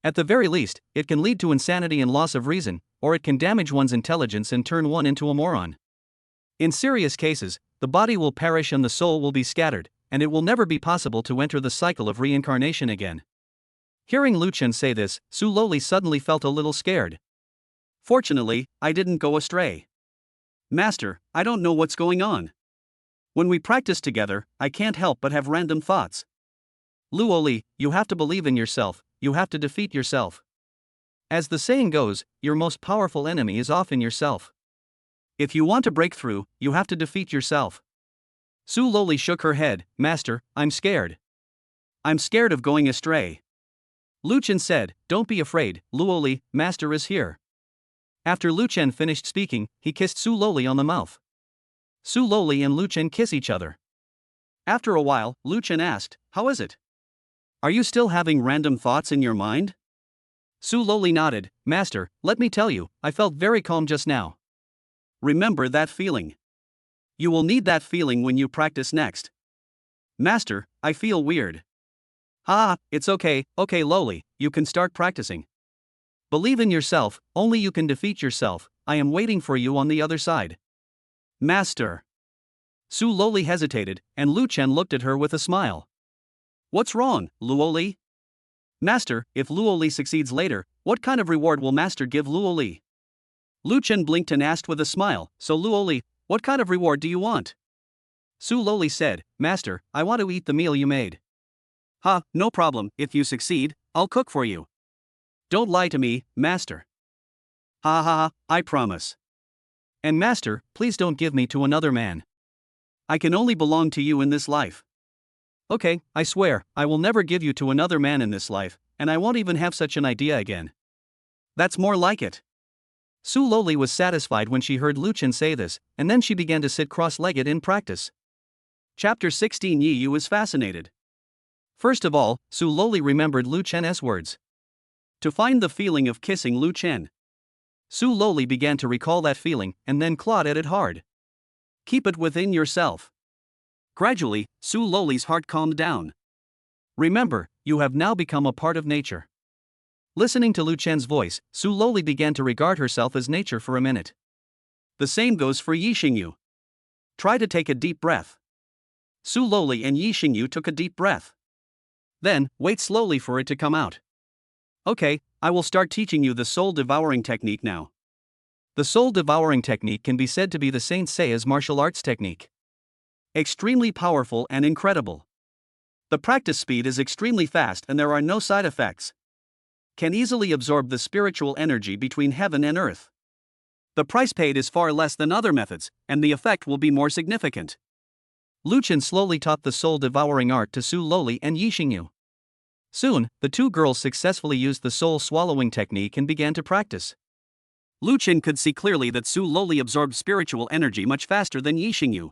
At the very least, it can lead to insanity and loss of reason, or it can damage one's intelligence and turn one into a moron. In serious cases, the body will perish and the soul will be scattered, and it will never be possible to enter the cycle of reincarnation again. Hearing Lu Chen say this, Su Loli suddenly felt a little scared. Fortunately, I didn't go astray. Master, I don't know what's going on. When we practice together, I can't help but have random thoughts. Luoli, you have to believe in yourself, you have to defeat yourself. As the saying goes, your most powerful enemy is often yourself. If you want to break through, you have to defeat yourself. Su Loli shook her head. Master, I'm scared. I'm scared of going astray. Lu Chen said, don't be afraid, Luoli, Master is here. After Lu Chen finished speaking, he kissed Su Loli on the mouth. Su Loli and Lu Chen kiss each other. After a while, Lu Chen asked, how is it? Are you still having random thoughts in your mind? Su Loli nodded. Master, let me tell you, I felt very calm just now. Remember that feeling. You will need that feeling when you practice next. Master, I feel weird. It's okay, Loli, you can start practicing. Believe in yourself, only you can defeat yourself, I am waiting for you on the other side. Master. Su Loli hesitated, and Lu Chen looked at her with a smile. What's wrong, Luoli? Master, if Luoli succeeds later, what kind of reward will Master give Luoli? Lu Chen blinked and asked with a smile, so Luoli, what kind of reward do you want? Su Loli said, Master, I want to eat the meal you made. No problem, if you succeed, I'll cook for you. Don't lie to me, Master. I promise. And Master, please don't give me to another man. I can only belong to you in this life. Okay, I swear, I will never give you to another man in this life, and I won't even have such an idea again. That's more like it. Su Loli was satisfied when she heard Lu Chen say this, and then she began to sit cross-legged in practice. Chapter 16 Yi Yu is fascinated. First of all, Su Loli remembered Lu Chen's words. To find the feeling of kissing Lu Chen. Su Loli began to recall that feeling, and then clawed at it hard. Keep it within yourself. Gradually, Su Loli's heart calmed down. Remember, you have now become a part of nature. Listening to Lu Chen's voice, Su Loli began to regard herself as nature for a minute. The same goes for Yi Xingyu. Try to take a deep breath. Su Loli and Yi Xingyu took a deep breath. Then, wait slowly for it to come out. Okay, I will start teaching you the soul-devouring technique now. The soul-devouring technique can be said to be the Saint Seiya's martial arts technique. Extremely powerful and incredible. The practice speed is extremely fast and there are no side effects. Can easily absorb the spiritual energy between heaven and earth. The price paid is far less than other methods, and the effect will be more significant. Lu Chen slowly taught the soul-devouring art to Su Loli and Yi Xingyu. Soon, the two girls successfully used the soul-swallowing technique and began to practice. Lu Chen could see clearly that Su Loli absorbed spiritual energy much faster than Yi Xingyu.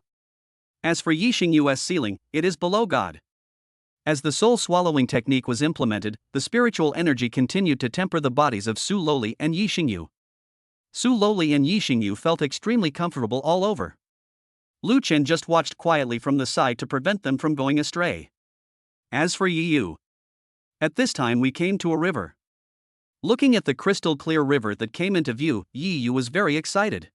As for Yi Xingyu's ceiling, it is below God. As the soul-swallowing technique was implemented, the spiritual energy continued to temper the bodies of Su Loli and Yi Xingyu. Su Loli and Yi Xingyu felt extremely comfortable all over. Lu Chen just watched quietly from the side to prevent them from going astray. As for Yi Yu, at this time we came to a river. Looking at the crystal-clear river that came into view, Yi Yu was very excited.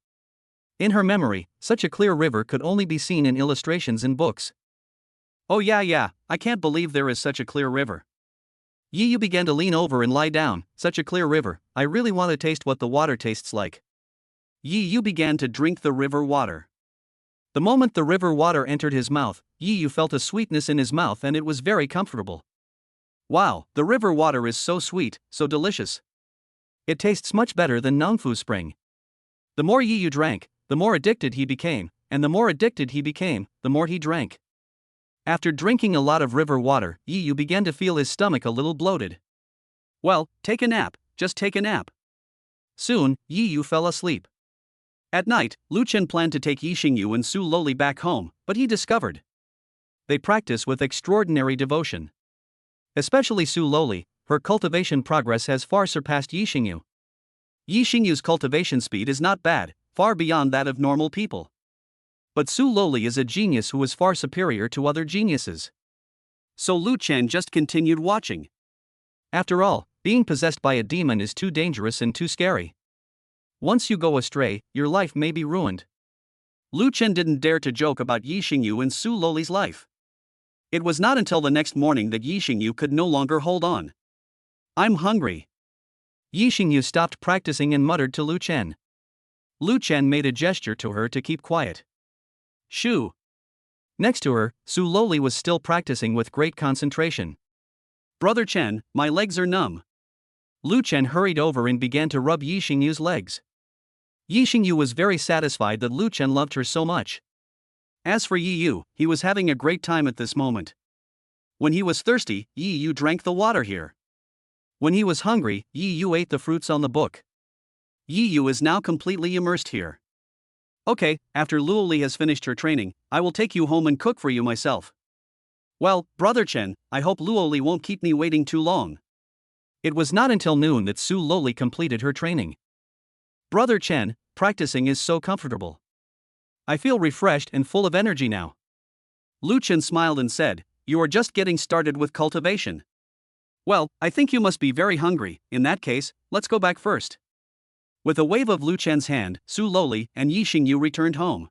In her memory, such a clear river could only be seen in illustrations in books. Oh yeah, I can't believe there is such a clear river. Yi Yu began to lean over and lie down. Such a clear river, I really want to taste what the water tastes like. Yi Yu began to drink the river water. The moment the river water entered his mouth, Yi Yu felt a sweetness in his mouth and it was very comfortable. Wow, the river water is so sweet, so delicious. It tastes much better than Nangfu Spring. The more Yi Yu drank, the more addicted he became, and the more addicted he became, the more he drank. After drinking a lot of river water, Yi Yu began to feel his stomach a little bloated. Well, take a nap, just take a nap. Soon, Yi Yu fell asleep. At night, Lu Chen planned to take Yi Xingyu and Su Loli back home, but he discovered they practice with extraordinary devotion. Especially Su Loli, her cultivation progress has far surpassed Yi Xingyu. Yi Xingyu's cultivation speed is not bad, far beyond that of normal people. But Su Loli is a genius who is far superior to other geniuses. So Lu Chen just continued watching. After all, being possessed by a demon is too dangerous and too scary. Once you go astray, your life may be ruined. Lu Chen didn't dare to joke about Yi Xingyu and Su Loli's life. It was not until the next morning that Yi Xingyu could no longer hold on. I'm hungry. Yi Xingyu stopped practicing and muttered to Lu Chen. Lu Chen made a gesture to her to keep quiet. Shoo. Next to her, Su Loli was still practicing with great concentration. Brother Chen, my legs are numb. Lu Chen hurried over and began to rub Yi Xingyu's legs. Yi Xingyu was very satisfied that Lu Chen loved her so much. As for Yi Yu, he was having a great time at this moment. When he was thirsty, Yi Yu drank the water here. When he was hungry, Yi Yu ate the fruits on the book. Yi Yu is now completely immersed here. Okay, after Luoli has finished her training, I will take you home and cook for you myself. Well, Brother Chen, I hope Luoli won't keep me waiting too long. It was not until noon that Su Loli completed her training. Brother Chen, practicing is so comfortable. I feel refreshed and full of energy now. Lu Chen smiled and said, you are just getting started with cultivation. Well, I think you must be very hungry. In that case, let's go back first. With a wave of Lu Chen's hand, Su Loli and Yi Xingyu returned home.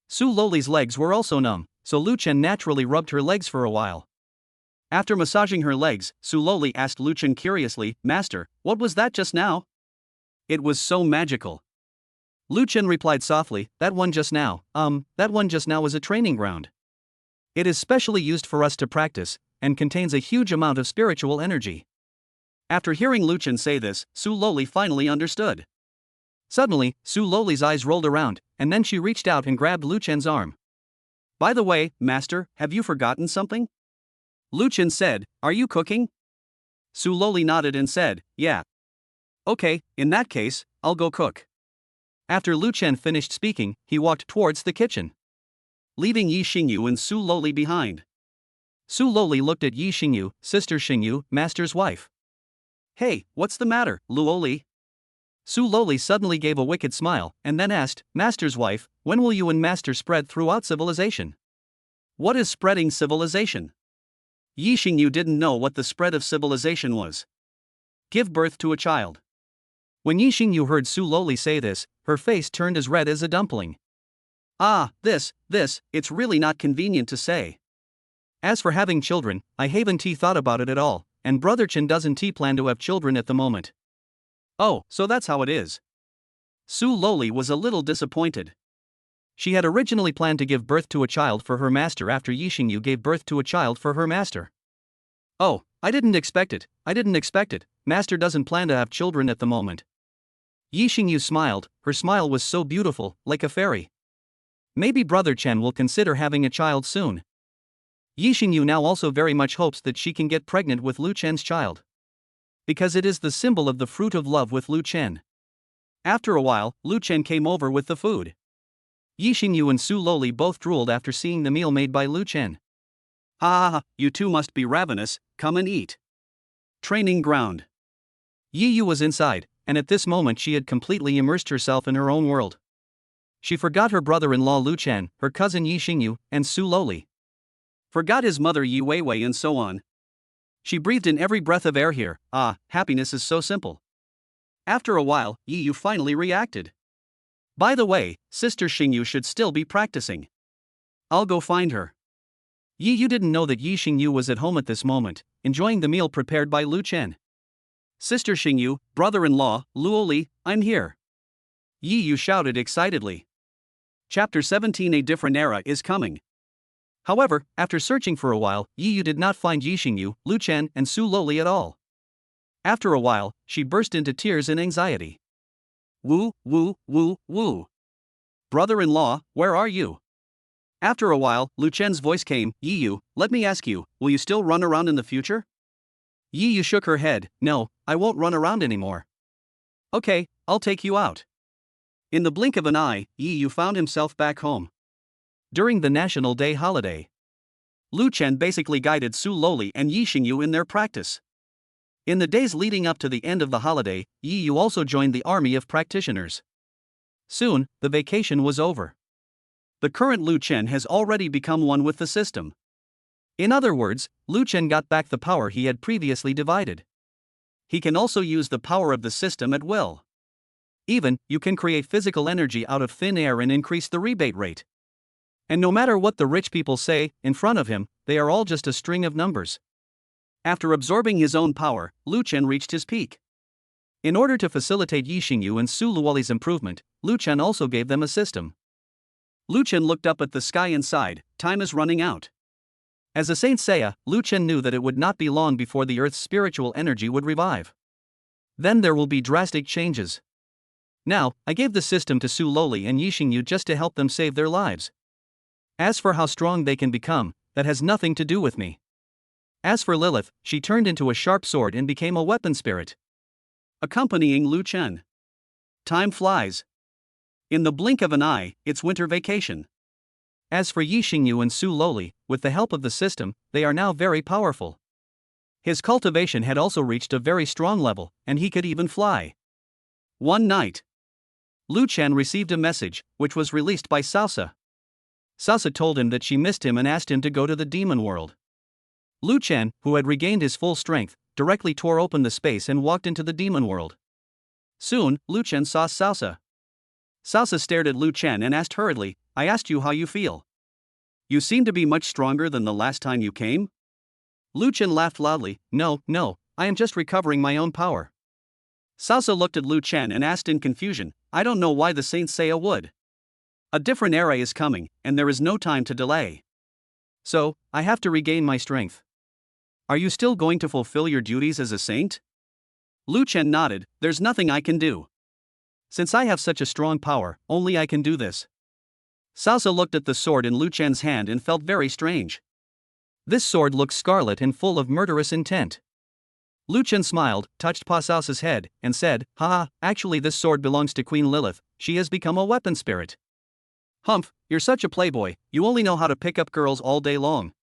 Su Loli's legs were also numb, so Lu Chen naturally rubbed her legs for a while. After massaging her legs, Su Loli asked Lu Chen curiously, Master, what was that just now? It was so magical. Lu Chen replied softly, that one just now is a training ground. It is specially used for us to practice, and contains a huge amount of spiritual energy. After hearing Lu Chen say this, Su Loli finally understood. Suddenly, Su Loli's eyes rolled around, and then she reached out and grabbed Lu Chen's arm. By the way, Master, have you forgotten something? Lu Chen said, are you cooking? Su Loli nodded and said, yeah. Okay, in that case, I'll go cook. After Lu Chen finished speaking, he walked towards the kitchen, leaving Yi Xingyu and Su Loli behind. Su Loli looked at Yi Xingyu, Sister Xingyu, Master's wife. Hey, what's the matter, Luoli? Su Loli suddenly gave a wicked smile, and then asked, Master's wife, when will you and Master spread throughout civilization? What is spreading civilization? Yi Xingyu didn't know what the spread of civilization was. Give birth to a child. When Yi Xingyu heard Su Loli say this, her face turned as red as a dumpling. Ah, this, it's really not convenient to say. As for having children, I haven't thought about it at all, and Brother Chen doesn't plan to have children at the moment. Oh, so that's how it is. Su Loli was a little disappointed. She had originally planned to give birth to a child for her master after Yi Xingyu gave birth to a child for her master. Oh, I didn't expect it. Master doesn't plan to have children at the moment. Yi Xingyu smiled, her smile was so beautiful, like a fairy. Maybe Brother Chen will consider having a child soon. Yi Xingyu now also very much hopes that she can get pregnant with Lu Chen's child, because it is the symbol of the fruit of love with Lu Chen. After a while, Lu Chen came over with the food. Yi Xingyu and Su Loli both drooled after seeing the meal made by Lu Chen. Ha, you two must be ravenous, come and eat. Training ground. Yi Yu was inside, and at this moment she had completely immersed herself in her own world. She forgot her brother-in-law Lu Chen, her cousin Yi Xingyu, and Su Loli. Forgot his mother Yi Weiwei and so on. She breathed in every breath of air here. Ah, happiness is so simple. After a while, Yi Yu finally reacted. By the way, Sister Xingyu should still be practicing. I'll go find her. Yi Yu didn't know that Yi Xingyu was at home at this moment, enjoying the meal prepared by Lu Chen. Sister Xingyu, brother-in-law, Luoli, I'm here. Yi Yu shouted excitedly. Chapter 17 A different era is coming. However, after searching for a while, Yi Yu did not find Yi Xingyu, Lu Chen, and Su Loli at all. After a while, she burst into tears in anxiety. Woo. Brother-in-law, where are you? After a while, Lu Chen's voice came, Yi Yu, let me ask you, will you still run around in the future? Yi Yu shook her head, no, I won't run around anymore. Okay, I'll take you out. In the blink of an eye, Yi Yu found himself back home. During the National Day holiday, Lu Chen basically guided Su Loli and Yi Xingyu in their practice. In the days leading up to the end of the holiday, Yi Yu also joined the army of practitioners. Soon, the vacation was over. The current Lu Chen has already become one with the system. In other words, Lu Chen got back the power he had previously divided. He can also use the power of the system at will. Even, you can create physical energy out of thin air and increase the rebate rate. And no matter what the rich people say in front of him, they are all just a string of numbers. After absorbing his own power, Lu Chen reached his peak. In order to facilitate Yixingyu and Su Luoli's improvement, Lu Chen also gave them a system. Lu Chen looked up at the sky and sighed, time is running out. As a Saint Seiya, Lu Chen knew that it would not be long before the Earth's spiritual energy would revive. Then there will be drastic changes. Now, I gave the system to Su Luoli and Yixingyu just to help them save their lives. As for how strong they can become, that has nothing to do with me. As for Lilith, she turned into a sharp sword and became a weapon spirit, accompanying Lu Chen. Time flies. In the blink of an eye, it's winter vacation. As for Yixingyu and Su Luoli, with the help of the system, they are now very powerful. His cultivation had also reached a very strong level, and he could even fly. One night, Lu Chen received a message, which was released by Salsa. Salsa told him that she missed him and asked him to go to the demon world. Lu Chen, who had regained his full strength, directly tore open the space and walked into the demon world. Soon, Lu Chen saw Salsa. Salsa stared at Lu Chen and asked hurriedly, I asked you how you feel. You seem to be much stronger than the last time you came? Lu Chen laughed loudly, no, I am just recovering my own power. Salsa looked at Lu Chen and asked in confusion, I don't know why the Saint Seiya would. A different era is coming, and there is no time to delay. So, I have to regain my strength. Are you still going to fulfill your duties as a saint? Lu Chen nodded, there's nothing I can do. Since I have such a strong power, only I can do this. Salsa looked at the sword in Lu Chen's hand and felt very strange. This sword looked scarlet and full of murderous intent. Lu Chen smiled, touched Pa Salsa's head, and said, haha, actually this sword belongs to Queen Lilith, she has become a weapon spirit. Humph, you're such a playboy, you only know how to pick up girls all day long.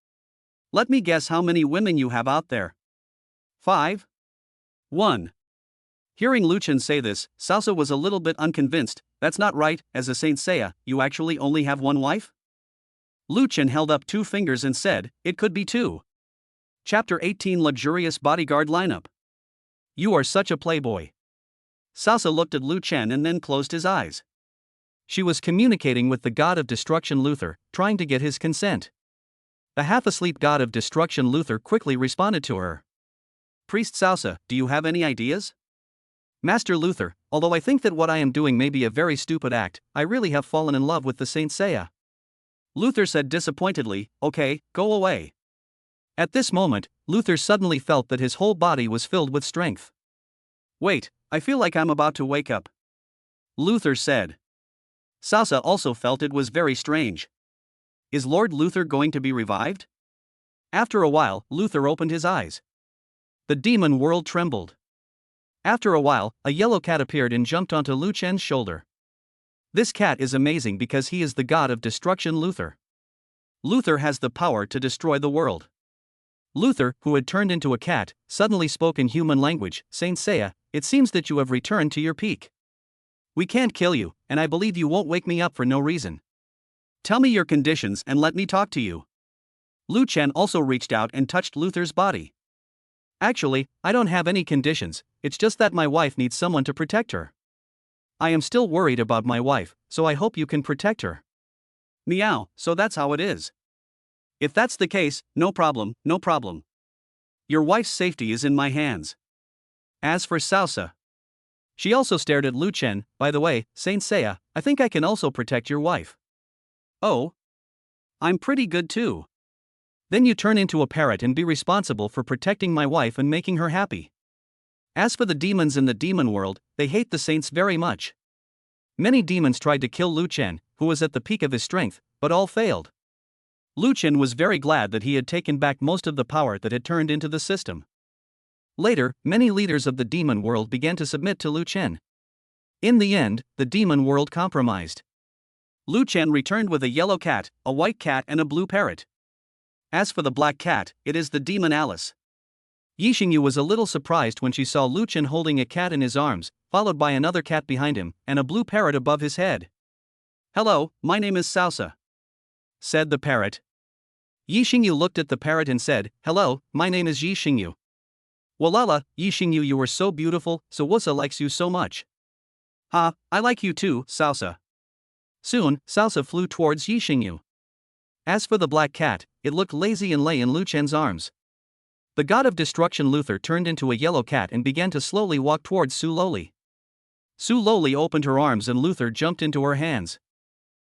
Let me guess how many women you have out there. 5. 1. Hearing Lu Chen say this, Salsa was a little bit unconvinced. That's not right, as a Saint Seiya, you actually only have one wife? Lu Chen held up 2 fingers and said, it could be 2. Chapter 18 Luxurious Bodyguard Lineup. You are such a playboy. Salsa looked at Lu Chen and then closed his eyes. She was communicating with the god of destruction Luther, trying to get his consent. The half-asleep god of destruction Luther quickly responded to her. Priest Salsa, do you have any ideas? Master Luther, although I think that what I am doing may be a very stupid act, I really have fallen in love with the Saint Seiya. Luther said disappointedly, okay, go away. At this moment, Luther suddenly felt that his whole body was filled with strength. Wait, I feel like I'm about to wake up. Luther said. Salsa also felt it was very strange. Is Lord Luther going to be revived? After a while, Luther opened his eyes. The demon world trembled. After a while, a yellow cat appeared and jumped onto Lu Chen's shoulder. This cat is amazing because he is the god of destruction Luther. Luther has the power to destroy the world. Luther, who had turned into a cat, suddenly spoke in human language, Saint Seiya, it seems that you have returned to your peak. We can't kill you, and I believe you won't wake me up for no reason. Tell me your conditions and let me talk to you. Lu Chen also reached out and touched Luther's body. Actually, I don't have any conditions, it's just that my wife needs someone to protect her. I am still worried about my wife, so I hope you can protect her. Meow, so that's how it is. If that's the case, no problem. Your wife's safety is in my hands. As for Salsa, she also stared at Lu Chen, by the way, Saint Seiya, I think I can also protect your wife. Oh? I'm pretty good too. Then you turn into a parrot and be responsible for protecting my wife and making her happy. As for the demons in the demon world, they hate the saints very much. Many demons tried to kill Lu Chen, who was at the peak of his strength, but all failed. Lu Chen was very glad that he had taken back most of the power that had turned into the system. Later, many leaders of the demon world began to submit to Lu Chen. In the end, the demon world compromised. Lu Chen returned with a yellow cat, a white cat and a blue parrot. As for the black cat, it is the demon Alice. Yixingyu was a little surprised when she saw Lu Chen holding a cat in his arms, followed by another cat behind him, and a blue parrot above his head. Hello, my name is Salsa, said the parrot. Yixingyu looked at the parrot and said, hello, my name is Yixingyu. Walala, Yixingyu, you are so beautiful, so Wusa likes you so much. Ha, I like you too, Salsa. Soon, Salsa flew towards Yixingyu. As for the black cat, it looked lazy and lay in Lu Chen's arms. The god of destruction Luther turned into a yellow cat and began to slowly walk towards Su Loli. Su Loli opened her arms and Luther jumped into her hands.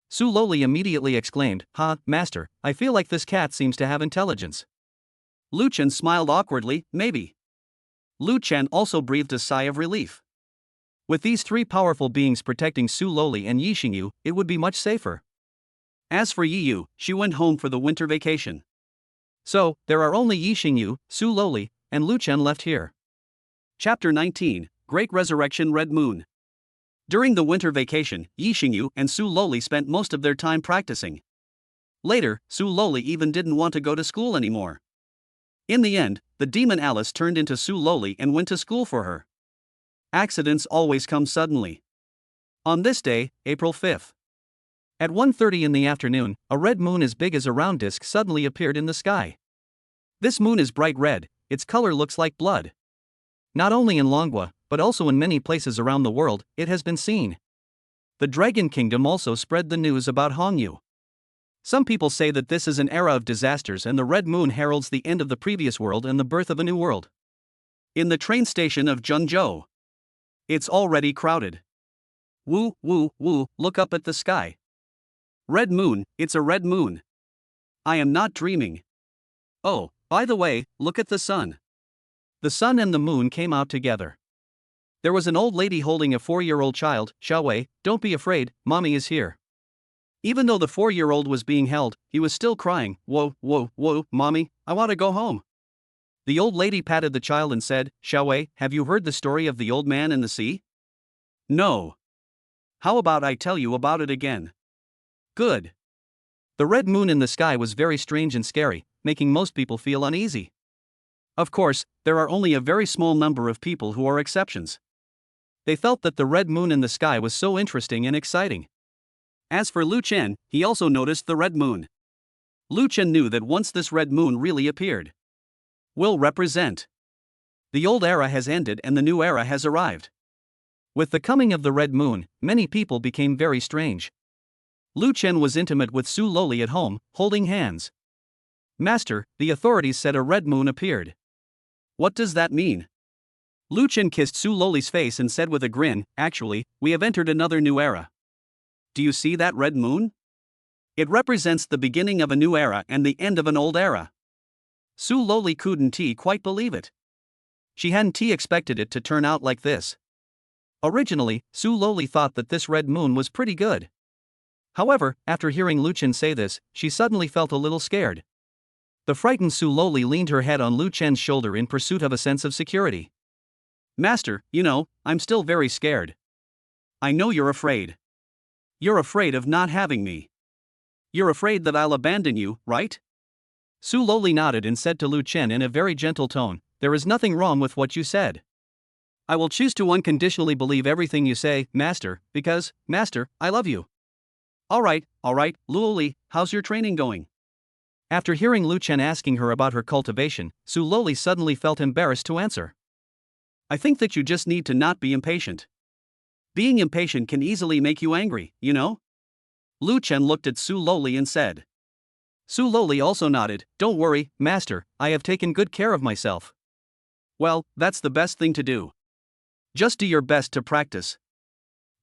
Su Loli immediately exclaimed, "Ha, master, I feel like this cat seems to have intelligence." Lu Chen smiled awkwardly, maybe. Lu Chen also breathed a sigh of relief. With these three powerful beings protecting Su Loli and Yi Xingyu, it would be much safer. As for Yi Yu, she went home for the winter vacation. So, there are only Yi Xingyu, Su Loli, and Lu Chen left here. Chapter 19, Great Resurrection Red Moon. During the winter vacation, Yi Xingyu and Su Loli spent most of their time practicing. Later, Su Loli even didn't want to go to school anymore. In the end, the demon Alice turned into Su Loli and went to school for her. Accidents always come suddenly. On this day, April 5th. At 1:30 in the afternoon, a red moon as big as a round disk suddenly appeared in the sky. This moon is bright red, its color looks like blood. Not only in Longwa, but also in many places around the world, it has been seen. The Dragon Kingdom also spread the news about Hongyu. Some people say that this is an era of disasters and the red moon heralds the end of the previous world and the birth of a new world. In the train station of Zhengzhou. It's already crowded. Woo, woo, woo, look up at the sky. Red moon, it's a red moon. I am not dreaming. Oh, by the way, look at the sun. The sun and the moon came out together. There was an old lady holding a 4-year-old child. "Xiaowei, don't be afraid, mommy is here." Even though the 4-year-old was being held, he was still crying, "Whoa, whoa, whoa, mommy, I want to go home." The old lady patted the child and said, "Xiaowei, have you heard the story of the old man in the sea?" No. How about I tell you about it again? Good. The red moon in the sky was very strange and scary, making most people feel uneasy. Of course, there are only a very small number of people who are exceptions. They felt that the red moon in the sky was so interesting and exciting. As for Lu Chen, he also noticed the red moon. Lu Chen knew that once this red moon really appeared, will represent the old era has ended and the new era has arrived. With the coming of the red moon, many people became very strange. Lu Chen was intimate with Su Loli at home, holding hands. "Master, the authorities said a red moon appeared." "What does that mean?" Lu Chen kissed Su Loli's face and said with a grin, "Actually, we have entered another new era. Do you see that red moon? It represents the beginning of a new era and the end of an old era." Su Loli couldn't quite believe it. She hadn't expected it to turn out like this. Originally, Su Loli thought that this red moon was pretty good. However, after hearing Lu Chen say this, she suddenly felt a little scared. The frightened Su Loli leaned her head on Lu Chen's shoulder in pursuit of a sense of security. "Master, I'm still very scared." "I know you're afraid. You're afraid of not having me. You're afraid that I'll abandon you, right?" Su Loli nodded and said to Lu Chen in a very gentle tone, "There is nothing wrong with what you said. I will choose to unconditionally believe everything you say, Master, because, Master, I love you." All right, Loli, how's your training going?" After hearing Lu Chen asking her about her cultivation, Su Loli suddenly felt embarrassed to answer. "I think that you just need to not be impatient. Being impatient can easily make you angry, Lu Chen looked at Su Loli and said. Su Loli also nodded, "Don't worry, Master, I have taken good care of myself." "Well, that's the best thing to do. Just do your best to practice."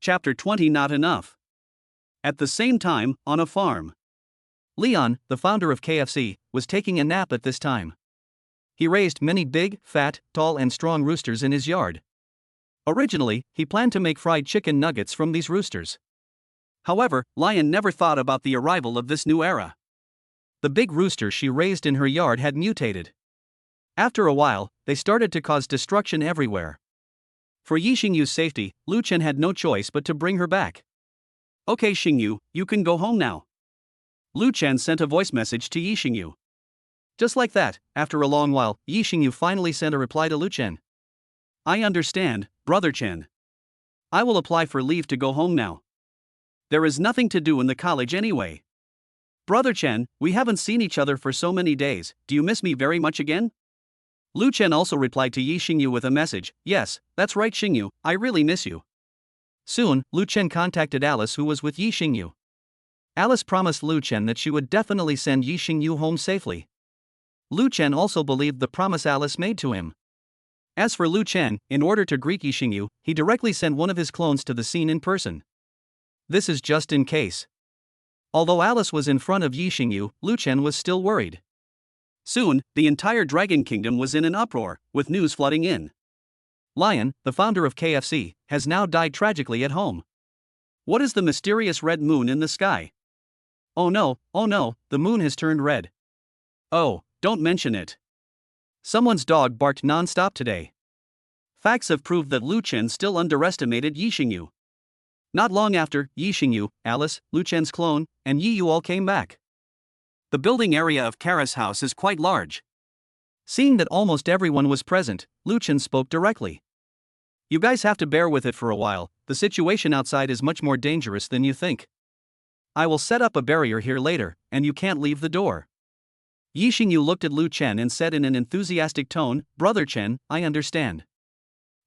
Chapter 20 Not enough. At the same time, on a farm. Leon, the founder of KFC, was taking a nap at this time. He raised many big, fat, tall and strong roosters in his yard. Originally, he planned to make fried chicken nuggets from these roosters. However, Lion never thought about the arrival of this new era. The big rooster she raised in her yard had mutated. After a while, they started to cause destruction everywhere. For Yi Xingyu's safety, Lu Chen had no choice but to bring her back. "Okay, Xingyu, you can go home now." Lu Chen sent a voice message to Yi Xingyu. Just like that, after a long while, Yi Xingyu finally sent a reply to Lu Chen. "I understand, Brother Chen. I will apply for leave to go home now. There is nothing to do in the college anyway. Brother Chen, we haven't seen each other for so many days, do you miss me very much again?" Lu Chen also replied to Yi Xingyu with a message, "Yes, that's right Xingyu, I really miss you." Soon, Lu Chen contacted Alice who was with Yi Xingyu. Alice promised Lu Chen that she would definitely send Yi Xingyu home safely. Lu Chen also believed the promise Alice made to him. As for Lu Chen, in order to greet Yixingyu, he directly sent one of his clones to the scene in person. This is just in case. Although Alice was in front of Yixingyu, Lu Chen was still worried. Soon, the entire Dragon Kingdom was in an uproar, with news flooding in. Lion, the founder of KFC, has now died tragically at home. What is the mysterious red moon in the sky? Oh no, the moon has turned red. Oh, don't mention it. Someone's dog barked non-stop today. Facts have proved that Lu Chen still underestimated Yixingyu. Not long after, Yixingyu, Alice, Lu Chen's clone, and Yi Yu all came back. The building area of Kara's house is quite large. Seeing that almost everyone was present, Lu Chen spoke directly. You guys have to bear with it for a while, the situation outside is much more dangerous than you think. I will set up a barrier here later, and you can't leave the door. Yixingyu looked at Lu Chen and said in an enthusiastic tone, Brother Chen, I understand.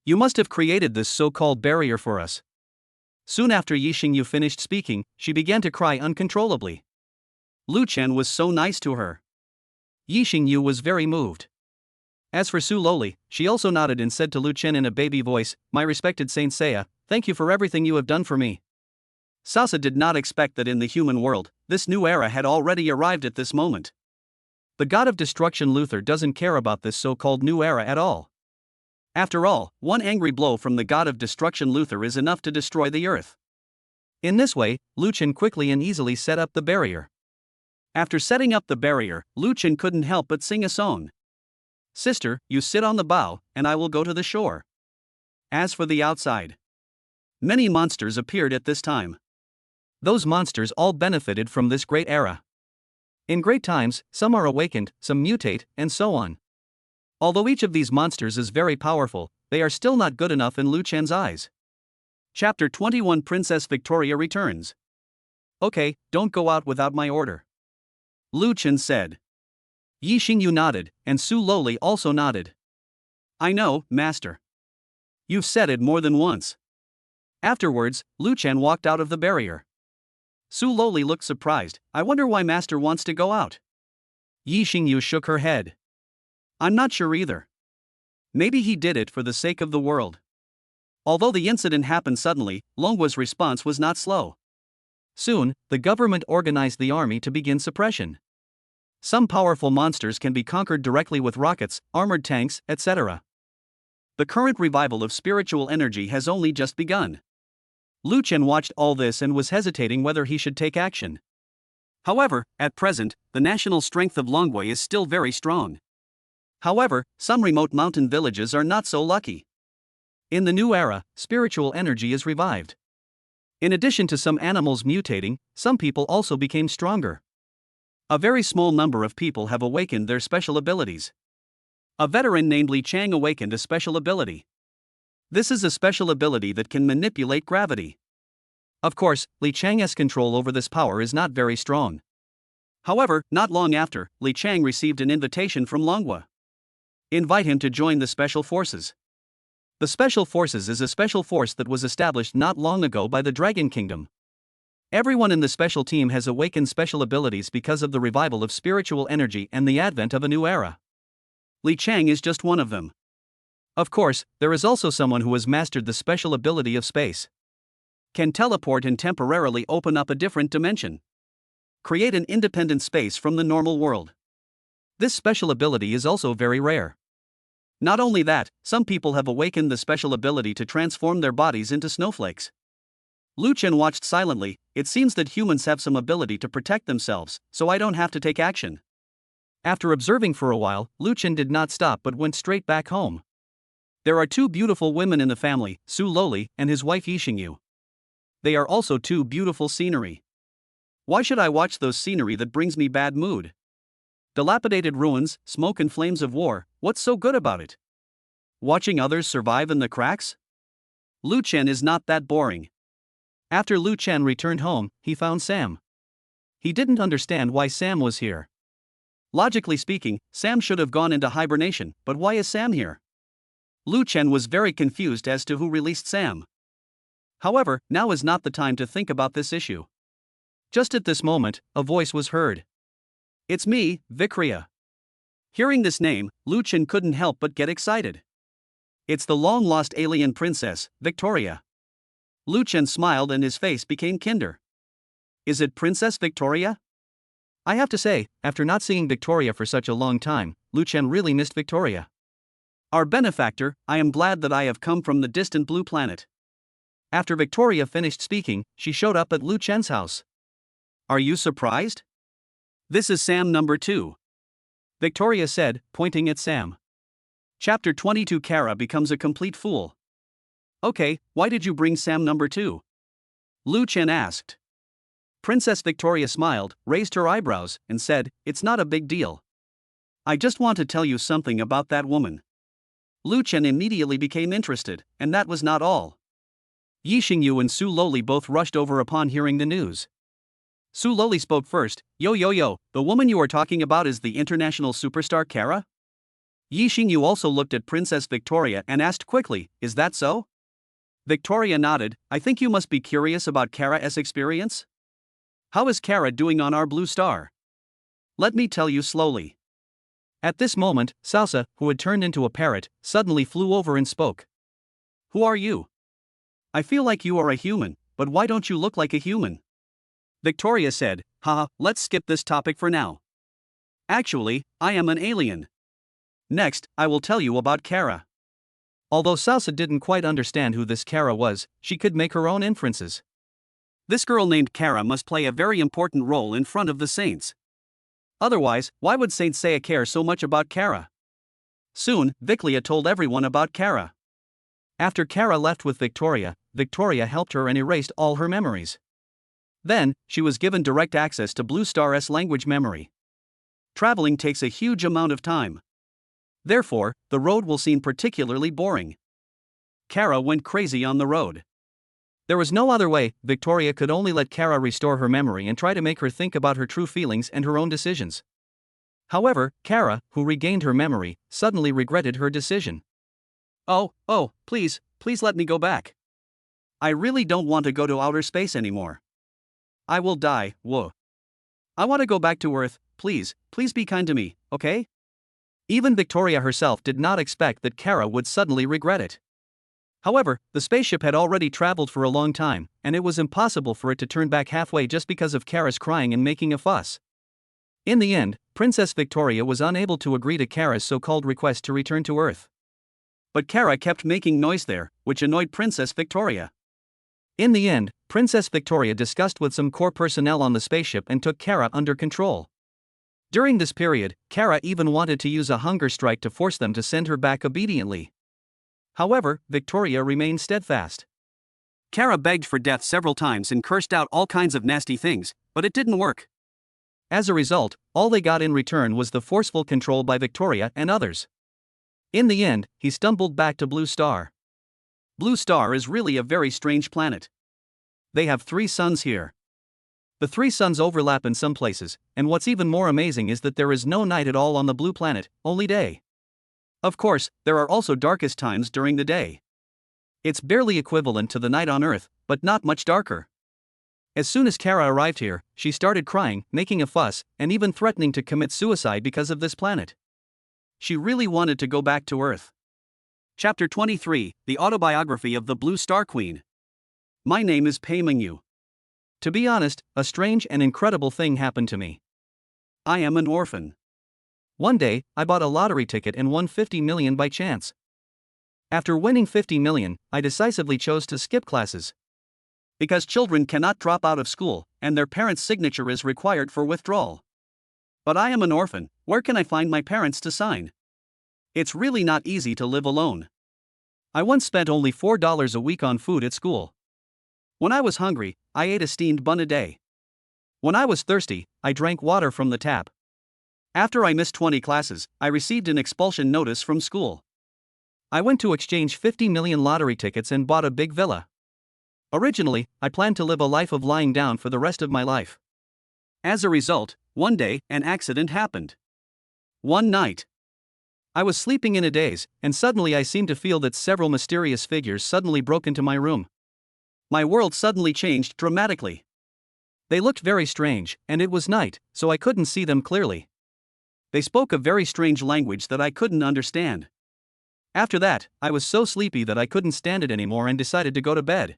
You must have created this so-called barrier for us. Soon after Yixingyu finished speaking, she began to cry uncontrollably. Lu Chen was so nice to her. Yixingyu was very moved. As for Su Loli, she also nodded and said to Lu Chen in a baby voice, My respected Saint Seiya, thank you for everything you have done for me. Sasa did not expect that in the human world, this new era had already arrived at this moment. The god of destruction Luther doesn't care about this so-called new era at all. After all, one angry blow from the god of destruction Luther is enough to destroy the earth. In this way, Lu Chen quickly and easily set up the barrier. After setting up the barrier, Lu Chen couldn't help but sing a song. Sister, you sit on the bow, and I will go to the shore. As for the outside, many monsters appeared at this time. Those monsters all benefited from this great era. In great times, some are awakened, some mutate, and so on. Although each of these monsters is very powerful, they are still not good enough in Lu Chen's eyes. Chapter 21 Princess Victoria returns. Okay, don't go out without my order. Lu Chen said. Yixingyu nodded, and Su Loli also nodded. I know, Master. You've said it more than once. Afterwards, Lu Chen walked out of the barrier. Su Loli looked surprised. I wonder why Master wants to go out. Yixingyu shook her head. I'm not sure either. Maybe he did it for the sake of the world. Although the incident happened suddenly, Longwa's response was not slow. Soon, the government organized the army to begin suppression. Some powerful monsters can be conquered directly with rockets, armored tanks, etc. The current revival of spiritual energy has only just begun. Lu Chen watched all this and was hesitating whether he should take action. However, at present, the national strength of Longwa is still very strong. However, some remote mountain villages are not so lucky. In the new era, spiritual energy is revived. In addition to some animals mutating, some people also became stronger. A very small number of people have awakened their special abilities. A veteran named Li Chang awakened a special ability. This is a special ability that can manipulate gravity. Of course, Li Chang's control over this power is not very strong. However, not long after, Li Chang received an invitation from Longwa. Invite him to join the Special Forces. The Special Forces is a special force that was established not long ago by the Dragon Kingdom. Everyone in the special team has awakened special abilities because of the revival of spiritual energy and the advent of a new era. Li Chang is just one of them. Of course, there is also someone who has mastered the special ability of space. Can teleport and temporarily open up a different dimension. Create an independent space from the normal world. This special ability is also very rare. Not only that, some people have awakened the special ability to transform their bodies into snowflakes. Lu Chen watched silently. It seems that humans have some ability to protect themselves, so I don't have to take action. After observing for a while, Lu Chen did not stop but went straight back home. There are two beautiful women in the family, Su Loli and his wife Yixingyu. They are also two beautiful scenery. Why should I watch those scenery that brings me bad mood? Dilapidated ruins, smoke and flames of war, what's so good about it? Watching others survive in the cracks? Lu Chen is not that boring. After Lu Chen returned home, he found Sam. He didn't understand why Sam was here. Logically speaking, Sam should have gone into hibernation, but why is Sam here? Lu Chen was very confused as to who released Sam. However, now is not the time to think about this issue. Just at this moment, a voice was heard. It's me, Vikria. Hearing this name, Lu Chen couldn't help but get excited. It's the long-lost alien princess, Victoria. Lu Chen smiled and his face became kinder. Is it Princess Victoria? I have to say, after not seeing Victoria for such a long time, Lu Chen really missed Victoria. Our benefactor, I am glad that I have come from the distant blue planet. After Victoria finished speaking, she showed up at Lu Chen's house. Are you surprised? This is Sam number 2. Victoria said, pointing at Sam. Chapter 22. Kara becomes a complete fool. Okay, why did you bring Sam number 2? Lu Chen asked. Princess Victoria smiled, raised her eyebrows, and said, It's not a big deal. I just want to tell you something about that woman. Lu Chen immediately became interested, and that was not all. Yi Xingyu and Su Loli both rushed over upon hearing the news. Su Loli spoke first. Yo, the woman you are talking about is the international superstar Kara? Yi Xingyu also looked at Princess Victoria and asked quickly, Is that so? Victoria nodded. I think you must be curious about Kara's experience? How is Kara doing on our blue star? Let me tell you slowly. At this moment, Salsa, who had turned into a parrot, suddenly flew over and spoke. Who are you? I feel like you are a human, but why don't you look like a human? Victoria said, Haha, let's skip this topic for now. Actually, I am an alien. Next, I will tell you about Kara. Although Salsa didn't quite understand who this Kara was, she could make her own inferences. This girl named Kara must play a very important role in front of the saints. Otherwise, why would Saint Seiya care so much about Kara? Soon, Viclia told everyone about Kara. After Kara left with Victoria, Victoria helped her and erased all her memories. Then, she was given direct access to Blue Star's language memory. Traveling takes a huge amount of time. Therefore, the road will seem particularly boring. Kara went crazy on the road. There was no other way. Victoria could only let Kara restore her memory and try to make her think about her true feelings and her own decisions. However, Kara, who regained her memory, suddenly regretted her decision. Oh, please let me go back. I really don't want to go to outer space anymore. I will die, whoa. I want to go back to Earth, please be kind to me, okay? Even Victoria herself did not expect that Kara would suddenly regret it. However, the spaceship had already traveled for a long time, and it was impossible for it to turn back halfway just because of Kara's crying and making a fuss. In the end, Princess Victoria was unable to agree to Kara's so-called request to return to Earth. But Kara kept making noise there, which annoyed Princess Victoria. In the end, Princess Victoria discussed with some core personnel on the spaceship and took Kara under control. During this period, Kara even wanted to use a hunger strike to force them to send her back obediently. However, Victoria remained steadfast. Kara begged for death several times and cursed out all kinds of nasty things, but it didn't work. As a result, all they got in return was the forceful control by Victoria and others. In the end, he stumbled back to Blue Star. Blue Star is really a very strange planet. They have 3 suns here. The 3 suns overlap in some places, and what's even more amazing is that there is no night at all on the blue planet, only day. Of course, there are also darkest times during the day. It's barely equivalent to the night on Earth, but not much darker. As soon as Kara arrived here, she started crying, making a fuss, and even threatening to commit suicide because of this planet. She really wanted to go back to Earth. Chapter 23, The Autobiography of the Blue Star Queen. My name is Pei Mingyu. To be honest, a strange and incredible thing happened to me. I am an orphan. One day, I bought a lottery ticket and won 50 million by chance. After winning 50 million, I decisively chose to skip classes. Because children cannot drop out of school, and their parents' signature is required for withdrawal. But I am an orphan, where can I find my parents to sign? It's really not easy to live alone. I once spent only $4 a week on food at school. When I was hungry, I ate a steamed bun a day. When I was thirsty, I drank water from the tap. After I missed 20 classes, I received an expulsion notice from school. I went to exchange 50 million lottery tickets and bought a big villa. Originally, I planned to live a life of lying down for the rest of my life. As a result, one day, an accident happened. One night, I was sleeping in a daze, and suddenly I seemed to feel that several mysterious figures suddenly broke into my room. My world suddenly changed dramatically. They looked very strange, and it was night, so I couldn't see them clearly. They spoke a very strange language that I couldn't understand. After that, I was so sleepy that I couldn't stand it anymore and decided to go to bed.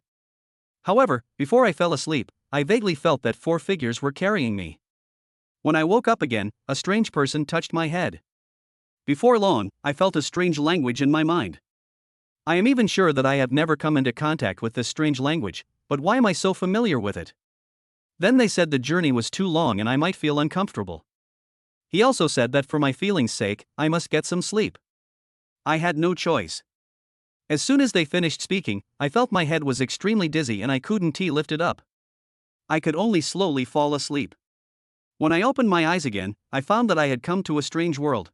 However, before I fell asleep, I vaguely felt that 4 figures were carrying me. When I woke up again, a strange person touched my head. Before long, I felt a strange language in my mind. I am even sure that I have never come into contact with this strange language, but why am I so familiar with it? Then they said the journey was too long and I might feel uncomfortable. He also said that for my feelings' sake, I must get some sleep. I had no choice. As soon as they finished speaking, I felt my head was extremely dizzy and I couldn't lift it up. I could only slowly fall asleep. When I opened my eyes again, I found that I had come to a strange world.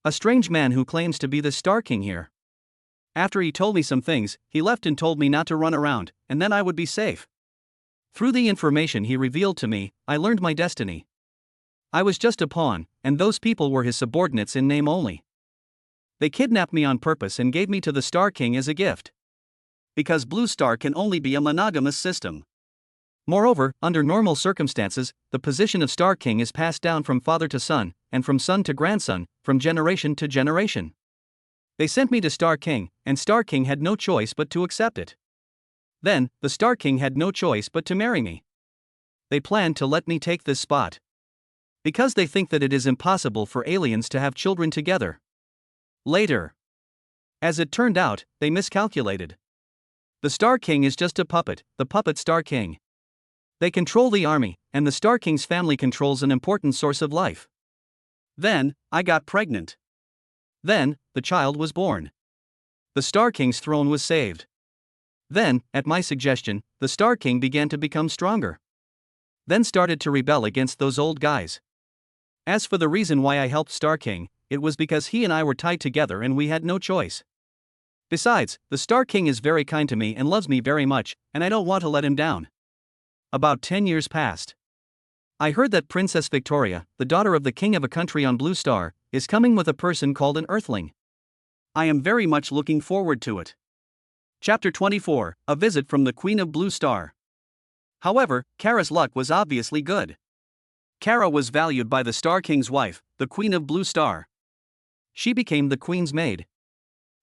A strange man who claims to be the Star King here. After he told me some things, he left and told me not to run around, and then I would be safe. Through the information he revealed to me, I learned my destiny. I was just a pawn, and those people were his subordinates in name only. They kidnapped me on purpose and gave me to the Star King as a gift. Because Blue Star can only be a monogamous system. Moreover, under normal circumstances, the position of Star King is passed down from father to son, and from son to grandson, from generation to generation. They sent me to Star King, and Star King had no choice but to accept it. Then, the Star King had no choice but to marry me. They planned to let me take this spot. Because they think that it is impossible for aliens to have children together. Later. As it turned out, they miscalculated. The Star King is just a puppet, the puppet Star King. They control the army, and the Star King's family controls an important source of life. Then, I got pregnant. Then, the child was born. The Star King's throne was saved. Then, at my suggestion, the Star King began to become stronger. Then started to rebel against those old guys. As for the reason why I helped Star King, it was because he and I were tied together and we had no choice. Besides, the Star King is very kind to me and loves me very much, and I don't want to let him down. About 10 years passed. I heard that Princess Victoria, the daughter of the king of a country on Blue Star, is coming with a person called an Earthling. I am very much looking forward to it. Chapter 24, A Visit from the Queen of Blue Star. However, Kara's luck was obviously good. Kara was valued by the Star King's wife, the Queen of Blue Star. She became the Queen's maid.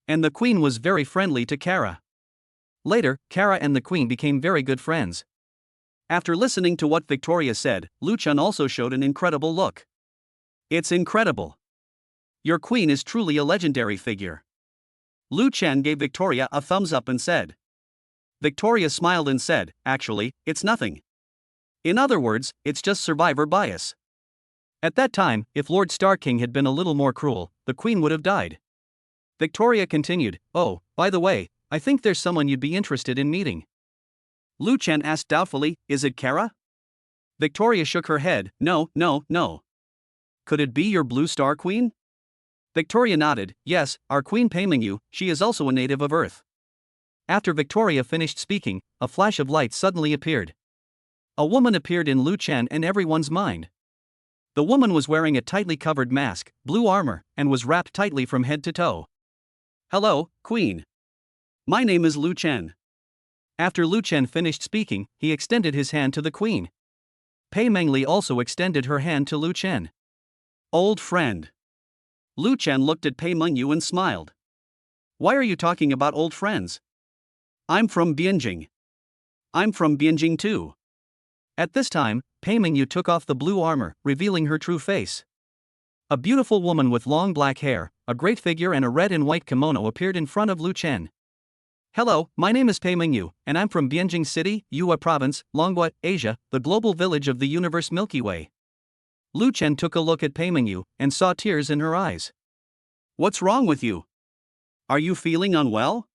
And the Queen was very friendly to Kara. Later, Kara and the Queen became very good friends. After listening to what Victoria said, Lu Chun also showed an incredible look. It's incredible. Your queen is truly a legendary figure. Lu Chen gave Victoria a thumbs up and said. Victoria smiled and said, actually, it's nothing. In other words, it's just survivor bias. At that time, if Lord Star King had been a little more cruel, the queen would have died. Victoria continued, oh, by the way, I think there's someone you'd be interested in meeting. Lu Chen asked doubtfully, is it Kara? Victoria shook her head, no. Could it be your Blue Star Queen? Victoria nodded, yes, our Queen Pei Mingyu, she is also a native of Earth. After Victoria finished speaking, a flash of light suddenly appeared. A woman appeared in Lu Chen and everyone's mind. The woman was wearing a tightly covered mask, blue armor, and was wrapped tightly from head to toe. Hello, Queen. My name is Lu Chen. After Lu Chen finished speaking, he extended his hand to the Queen. Pei Mengli also extended her hand to Lu Chen. Old friend. Lu Chen looked at Pei Mengyu and smiled. Why are you talking about old friends? I'm from Bianjing. I'm from Bianjing too. At this time, Pei Mengyu took off the blue armor, revealing her true face. A beautiful woman with long black hair, a great figure and a red and white kimono appeared in front of Lu Chen. Hello, my name is Pei Mengyu, and I'm from Bianjing City, Yue Province, Longhua, Asia, the global village of the universe Milky Way. Lu Chen took a look at Pei Mengyu and saw tears in her eyes. What's wrong with you? Are you feeling unwell?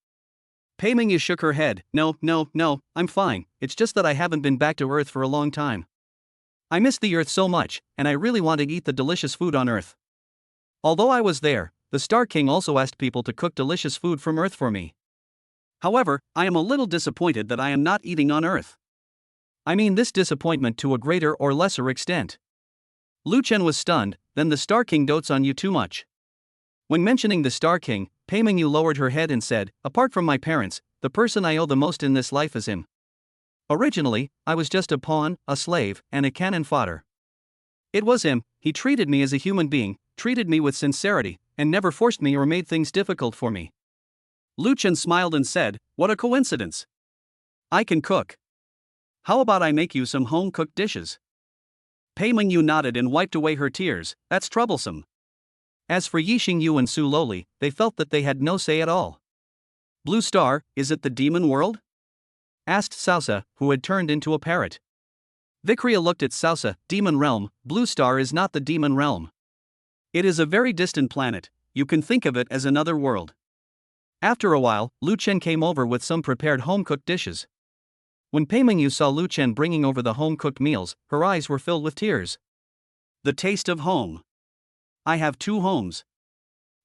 Pei Mengyu shook her head, no, I'm fine, it's just that I haven't been back to Earth for a long time. I miss the Earth so much, and I really want to eat the delicious food on Earth. Although I was there, the Star King also asked people to cook delicious food from Earth for me. However, I am a little disappointed that I am not eating on Earth. I mean this disappointment to a greater or lesser extent. Lu Chen was stunned, then the Star King dotes on you too much. When mentioning the Star King, Pei Mengyu lowered her head and said, apart from my parents, the person I owe the most in this life is him. Originally, I was just a pawn, a slave, and a cannon fodder. It was him, He treated me as a human being, treated me with sincerity, and never forced me or made things difficult for me. Lu Chen smiled and said, "What a coincidence. I can cook. How about I make you some home-cooked dishes?" Pei Mingyu nodded and wiped away her tears. "That's troublesome." As for Yi Xingyu and Su Loli, they felt that they had no say at all. "Blue Star, is it the demon world?" asked Sausa, who had turned into a parrot. Vikria looked at Sausa. "Demon realm, Blue Star is not the demon realm. It is a very distant planet. You can think of it as another world." After a while, Lu Chen came over with some prepared home-cooked dishes. When Pei Mingyu saw Lu Chen bringing over the home-cooked meals, her eyes were filled with tears. "The taste of home. I have two homes.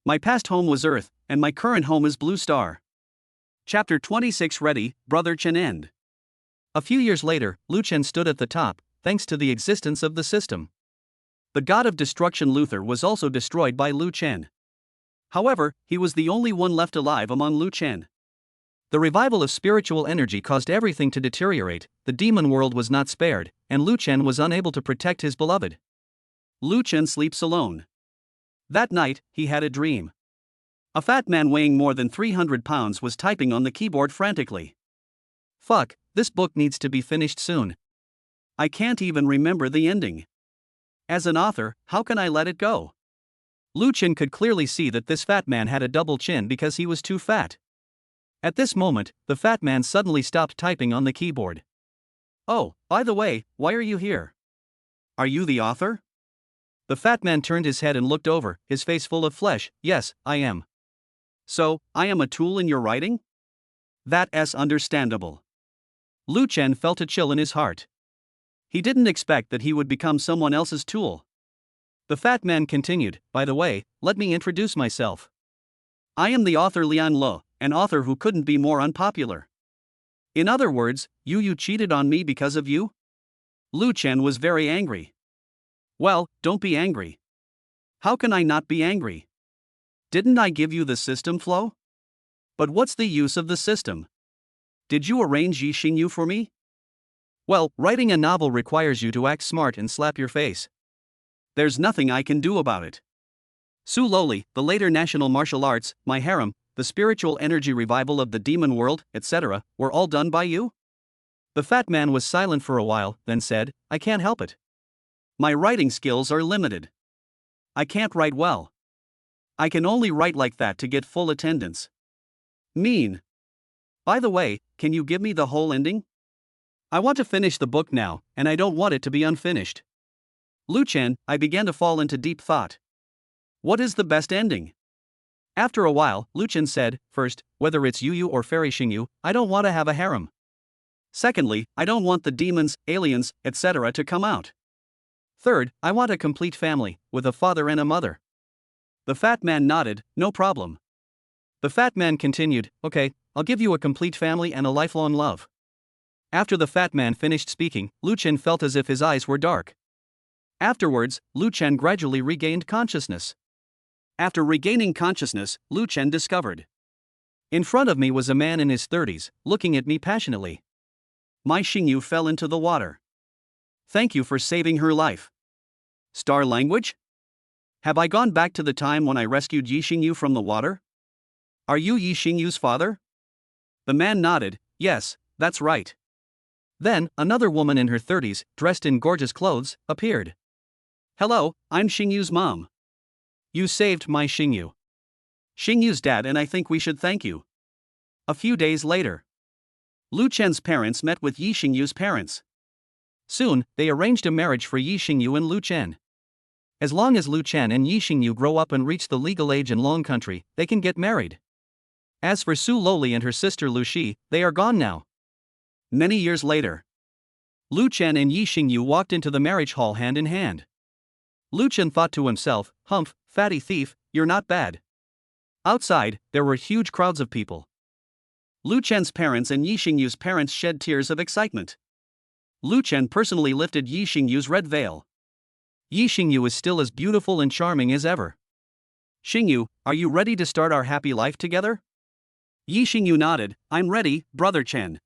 My past home was Earth, and my current home is Blue Star." Chapter 26 Ready, Brother Chen End. A few years later, Lu Chen stood at the top, thanks to the existence of the system. The god of destruction Luther was also destroyed by Lu Chen. However, he was the only one left alive among Lu Chen. The revival of spiritual energy caused everything to deteriorate, the demon world was not spared, and Lu Chen was unable to protect his beloved. Lu Chen sleeps alone. That night, he had a dream. A fat man weighing more than 300 pounds was typing on the keyboard frantically. "Fuck, this book needs to be finished soon. I can't even remember the ending. As an author, how can I let it go?" Lu Chen could clearly see that this fat man had a double chin because he was too fat. At this moment, the fat man suddenly stopped typing on the keyboard. "Oh, by the way, why are you here? Are you the author?" The fat man turned his head and looked over, his face full of flesh. "Yes, I am." "So, I am a tool in your writing?" "That's understandable." Lu Chen felt a chill in his heart. He didn't expect that he would become someone else's tool. The fat man continued, "By the way, let me introduce myself. I am the author Lian Lo, an author who couldn't be more unpopular." "In other words, you cheated on me because of you?" Lu Chen was very angry. "Well, don't be angry." "How can I not be angry? Didn't I give you the system flow?" "But what's the use of the system? Did you arrange Yi Xingyu for me?" "Well, writing a novel requires you to act smart and slap your face. There's nothing I can do about it." Su Loli, the later national martial arts, my harem, the spiritual energy revival of the demon world, etc., were all done by you?" The fat man was silent for a while, then said, "I can't help it. My writing skills are limited. I can't write well. I can only write like that to get full attendance." "Mean. By the way, can you give me the whole ending? I want to finish the book now, and I don't want it to be unfinished." "Lu Chen, I began to fall into deep thought. What is the best ending?" After a while, Lu Chen said, "First, whether it's Yu or Fairy Xingyu, I don't want to have a harem. Secondly, I don't want the demons, aliens, etc. to come out. Third, I want a complete family, with a father and a mother." The fat man nodded, "No problem." The fat man continued, "Okay, I'll give you a complete family and a lifelong love." After the fat man finished speaking, Lu Chen felt as if his eyes were dark. Afterwards, Lu Chen gradually regained consciousness. After regaining consciousness, Lu Chen discovered. In front of me was a man in his 30s, looking at me passionately. My Xingyu fell into the water. Thank you for saving her life. Star language? Have I gone back to the time when I rescued Yi Xingyu from the water? Are you Yi Xingyu's father? The man nodded, "Yes, that's right." Then, another woman in her 30s, dressed in gorgeous clothes, appeared. "Hello, I'm Xingyu's mom. You saved my Xingyu." "Xingyu's dad and I think we should thank you." A few days later, Lu Chen's parents met with Yi Xingyu's parents. Soon, they arranged a marriage for Yi Xingyu and Lu Chen. As long as Lu Chen and Yi Xingyu grow up and reach the legal age in Long Country, they can get married. As for Su Loli and her sister Lu Shi, they are gone now. Many years later, Lu Chen and Yi Xingyu walked into the marriage hall hand in hand. Lu Chen thought to himself, "Humph, fatty thief, you're not bad." Outside, there were huge crowds of people. Lu Chen's parents and Yi Xingyu's parents shed tears of excitement. Lu Chen personally lifted Yi Xingyu's red veil. Yi Xingyu is still as beautiful and charming as ever. "Xingyu, are you ready to start our happy life together?" Yi Xingyu nodded, "I'm ready, Brother Chen."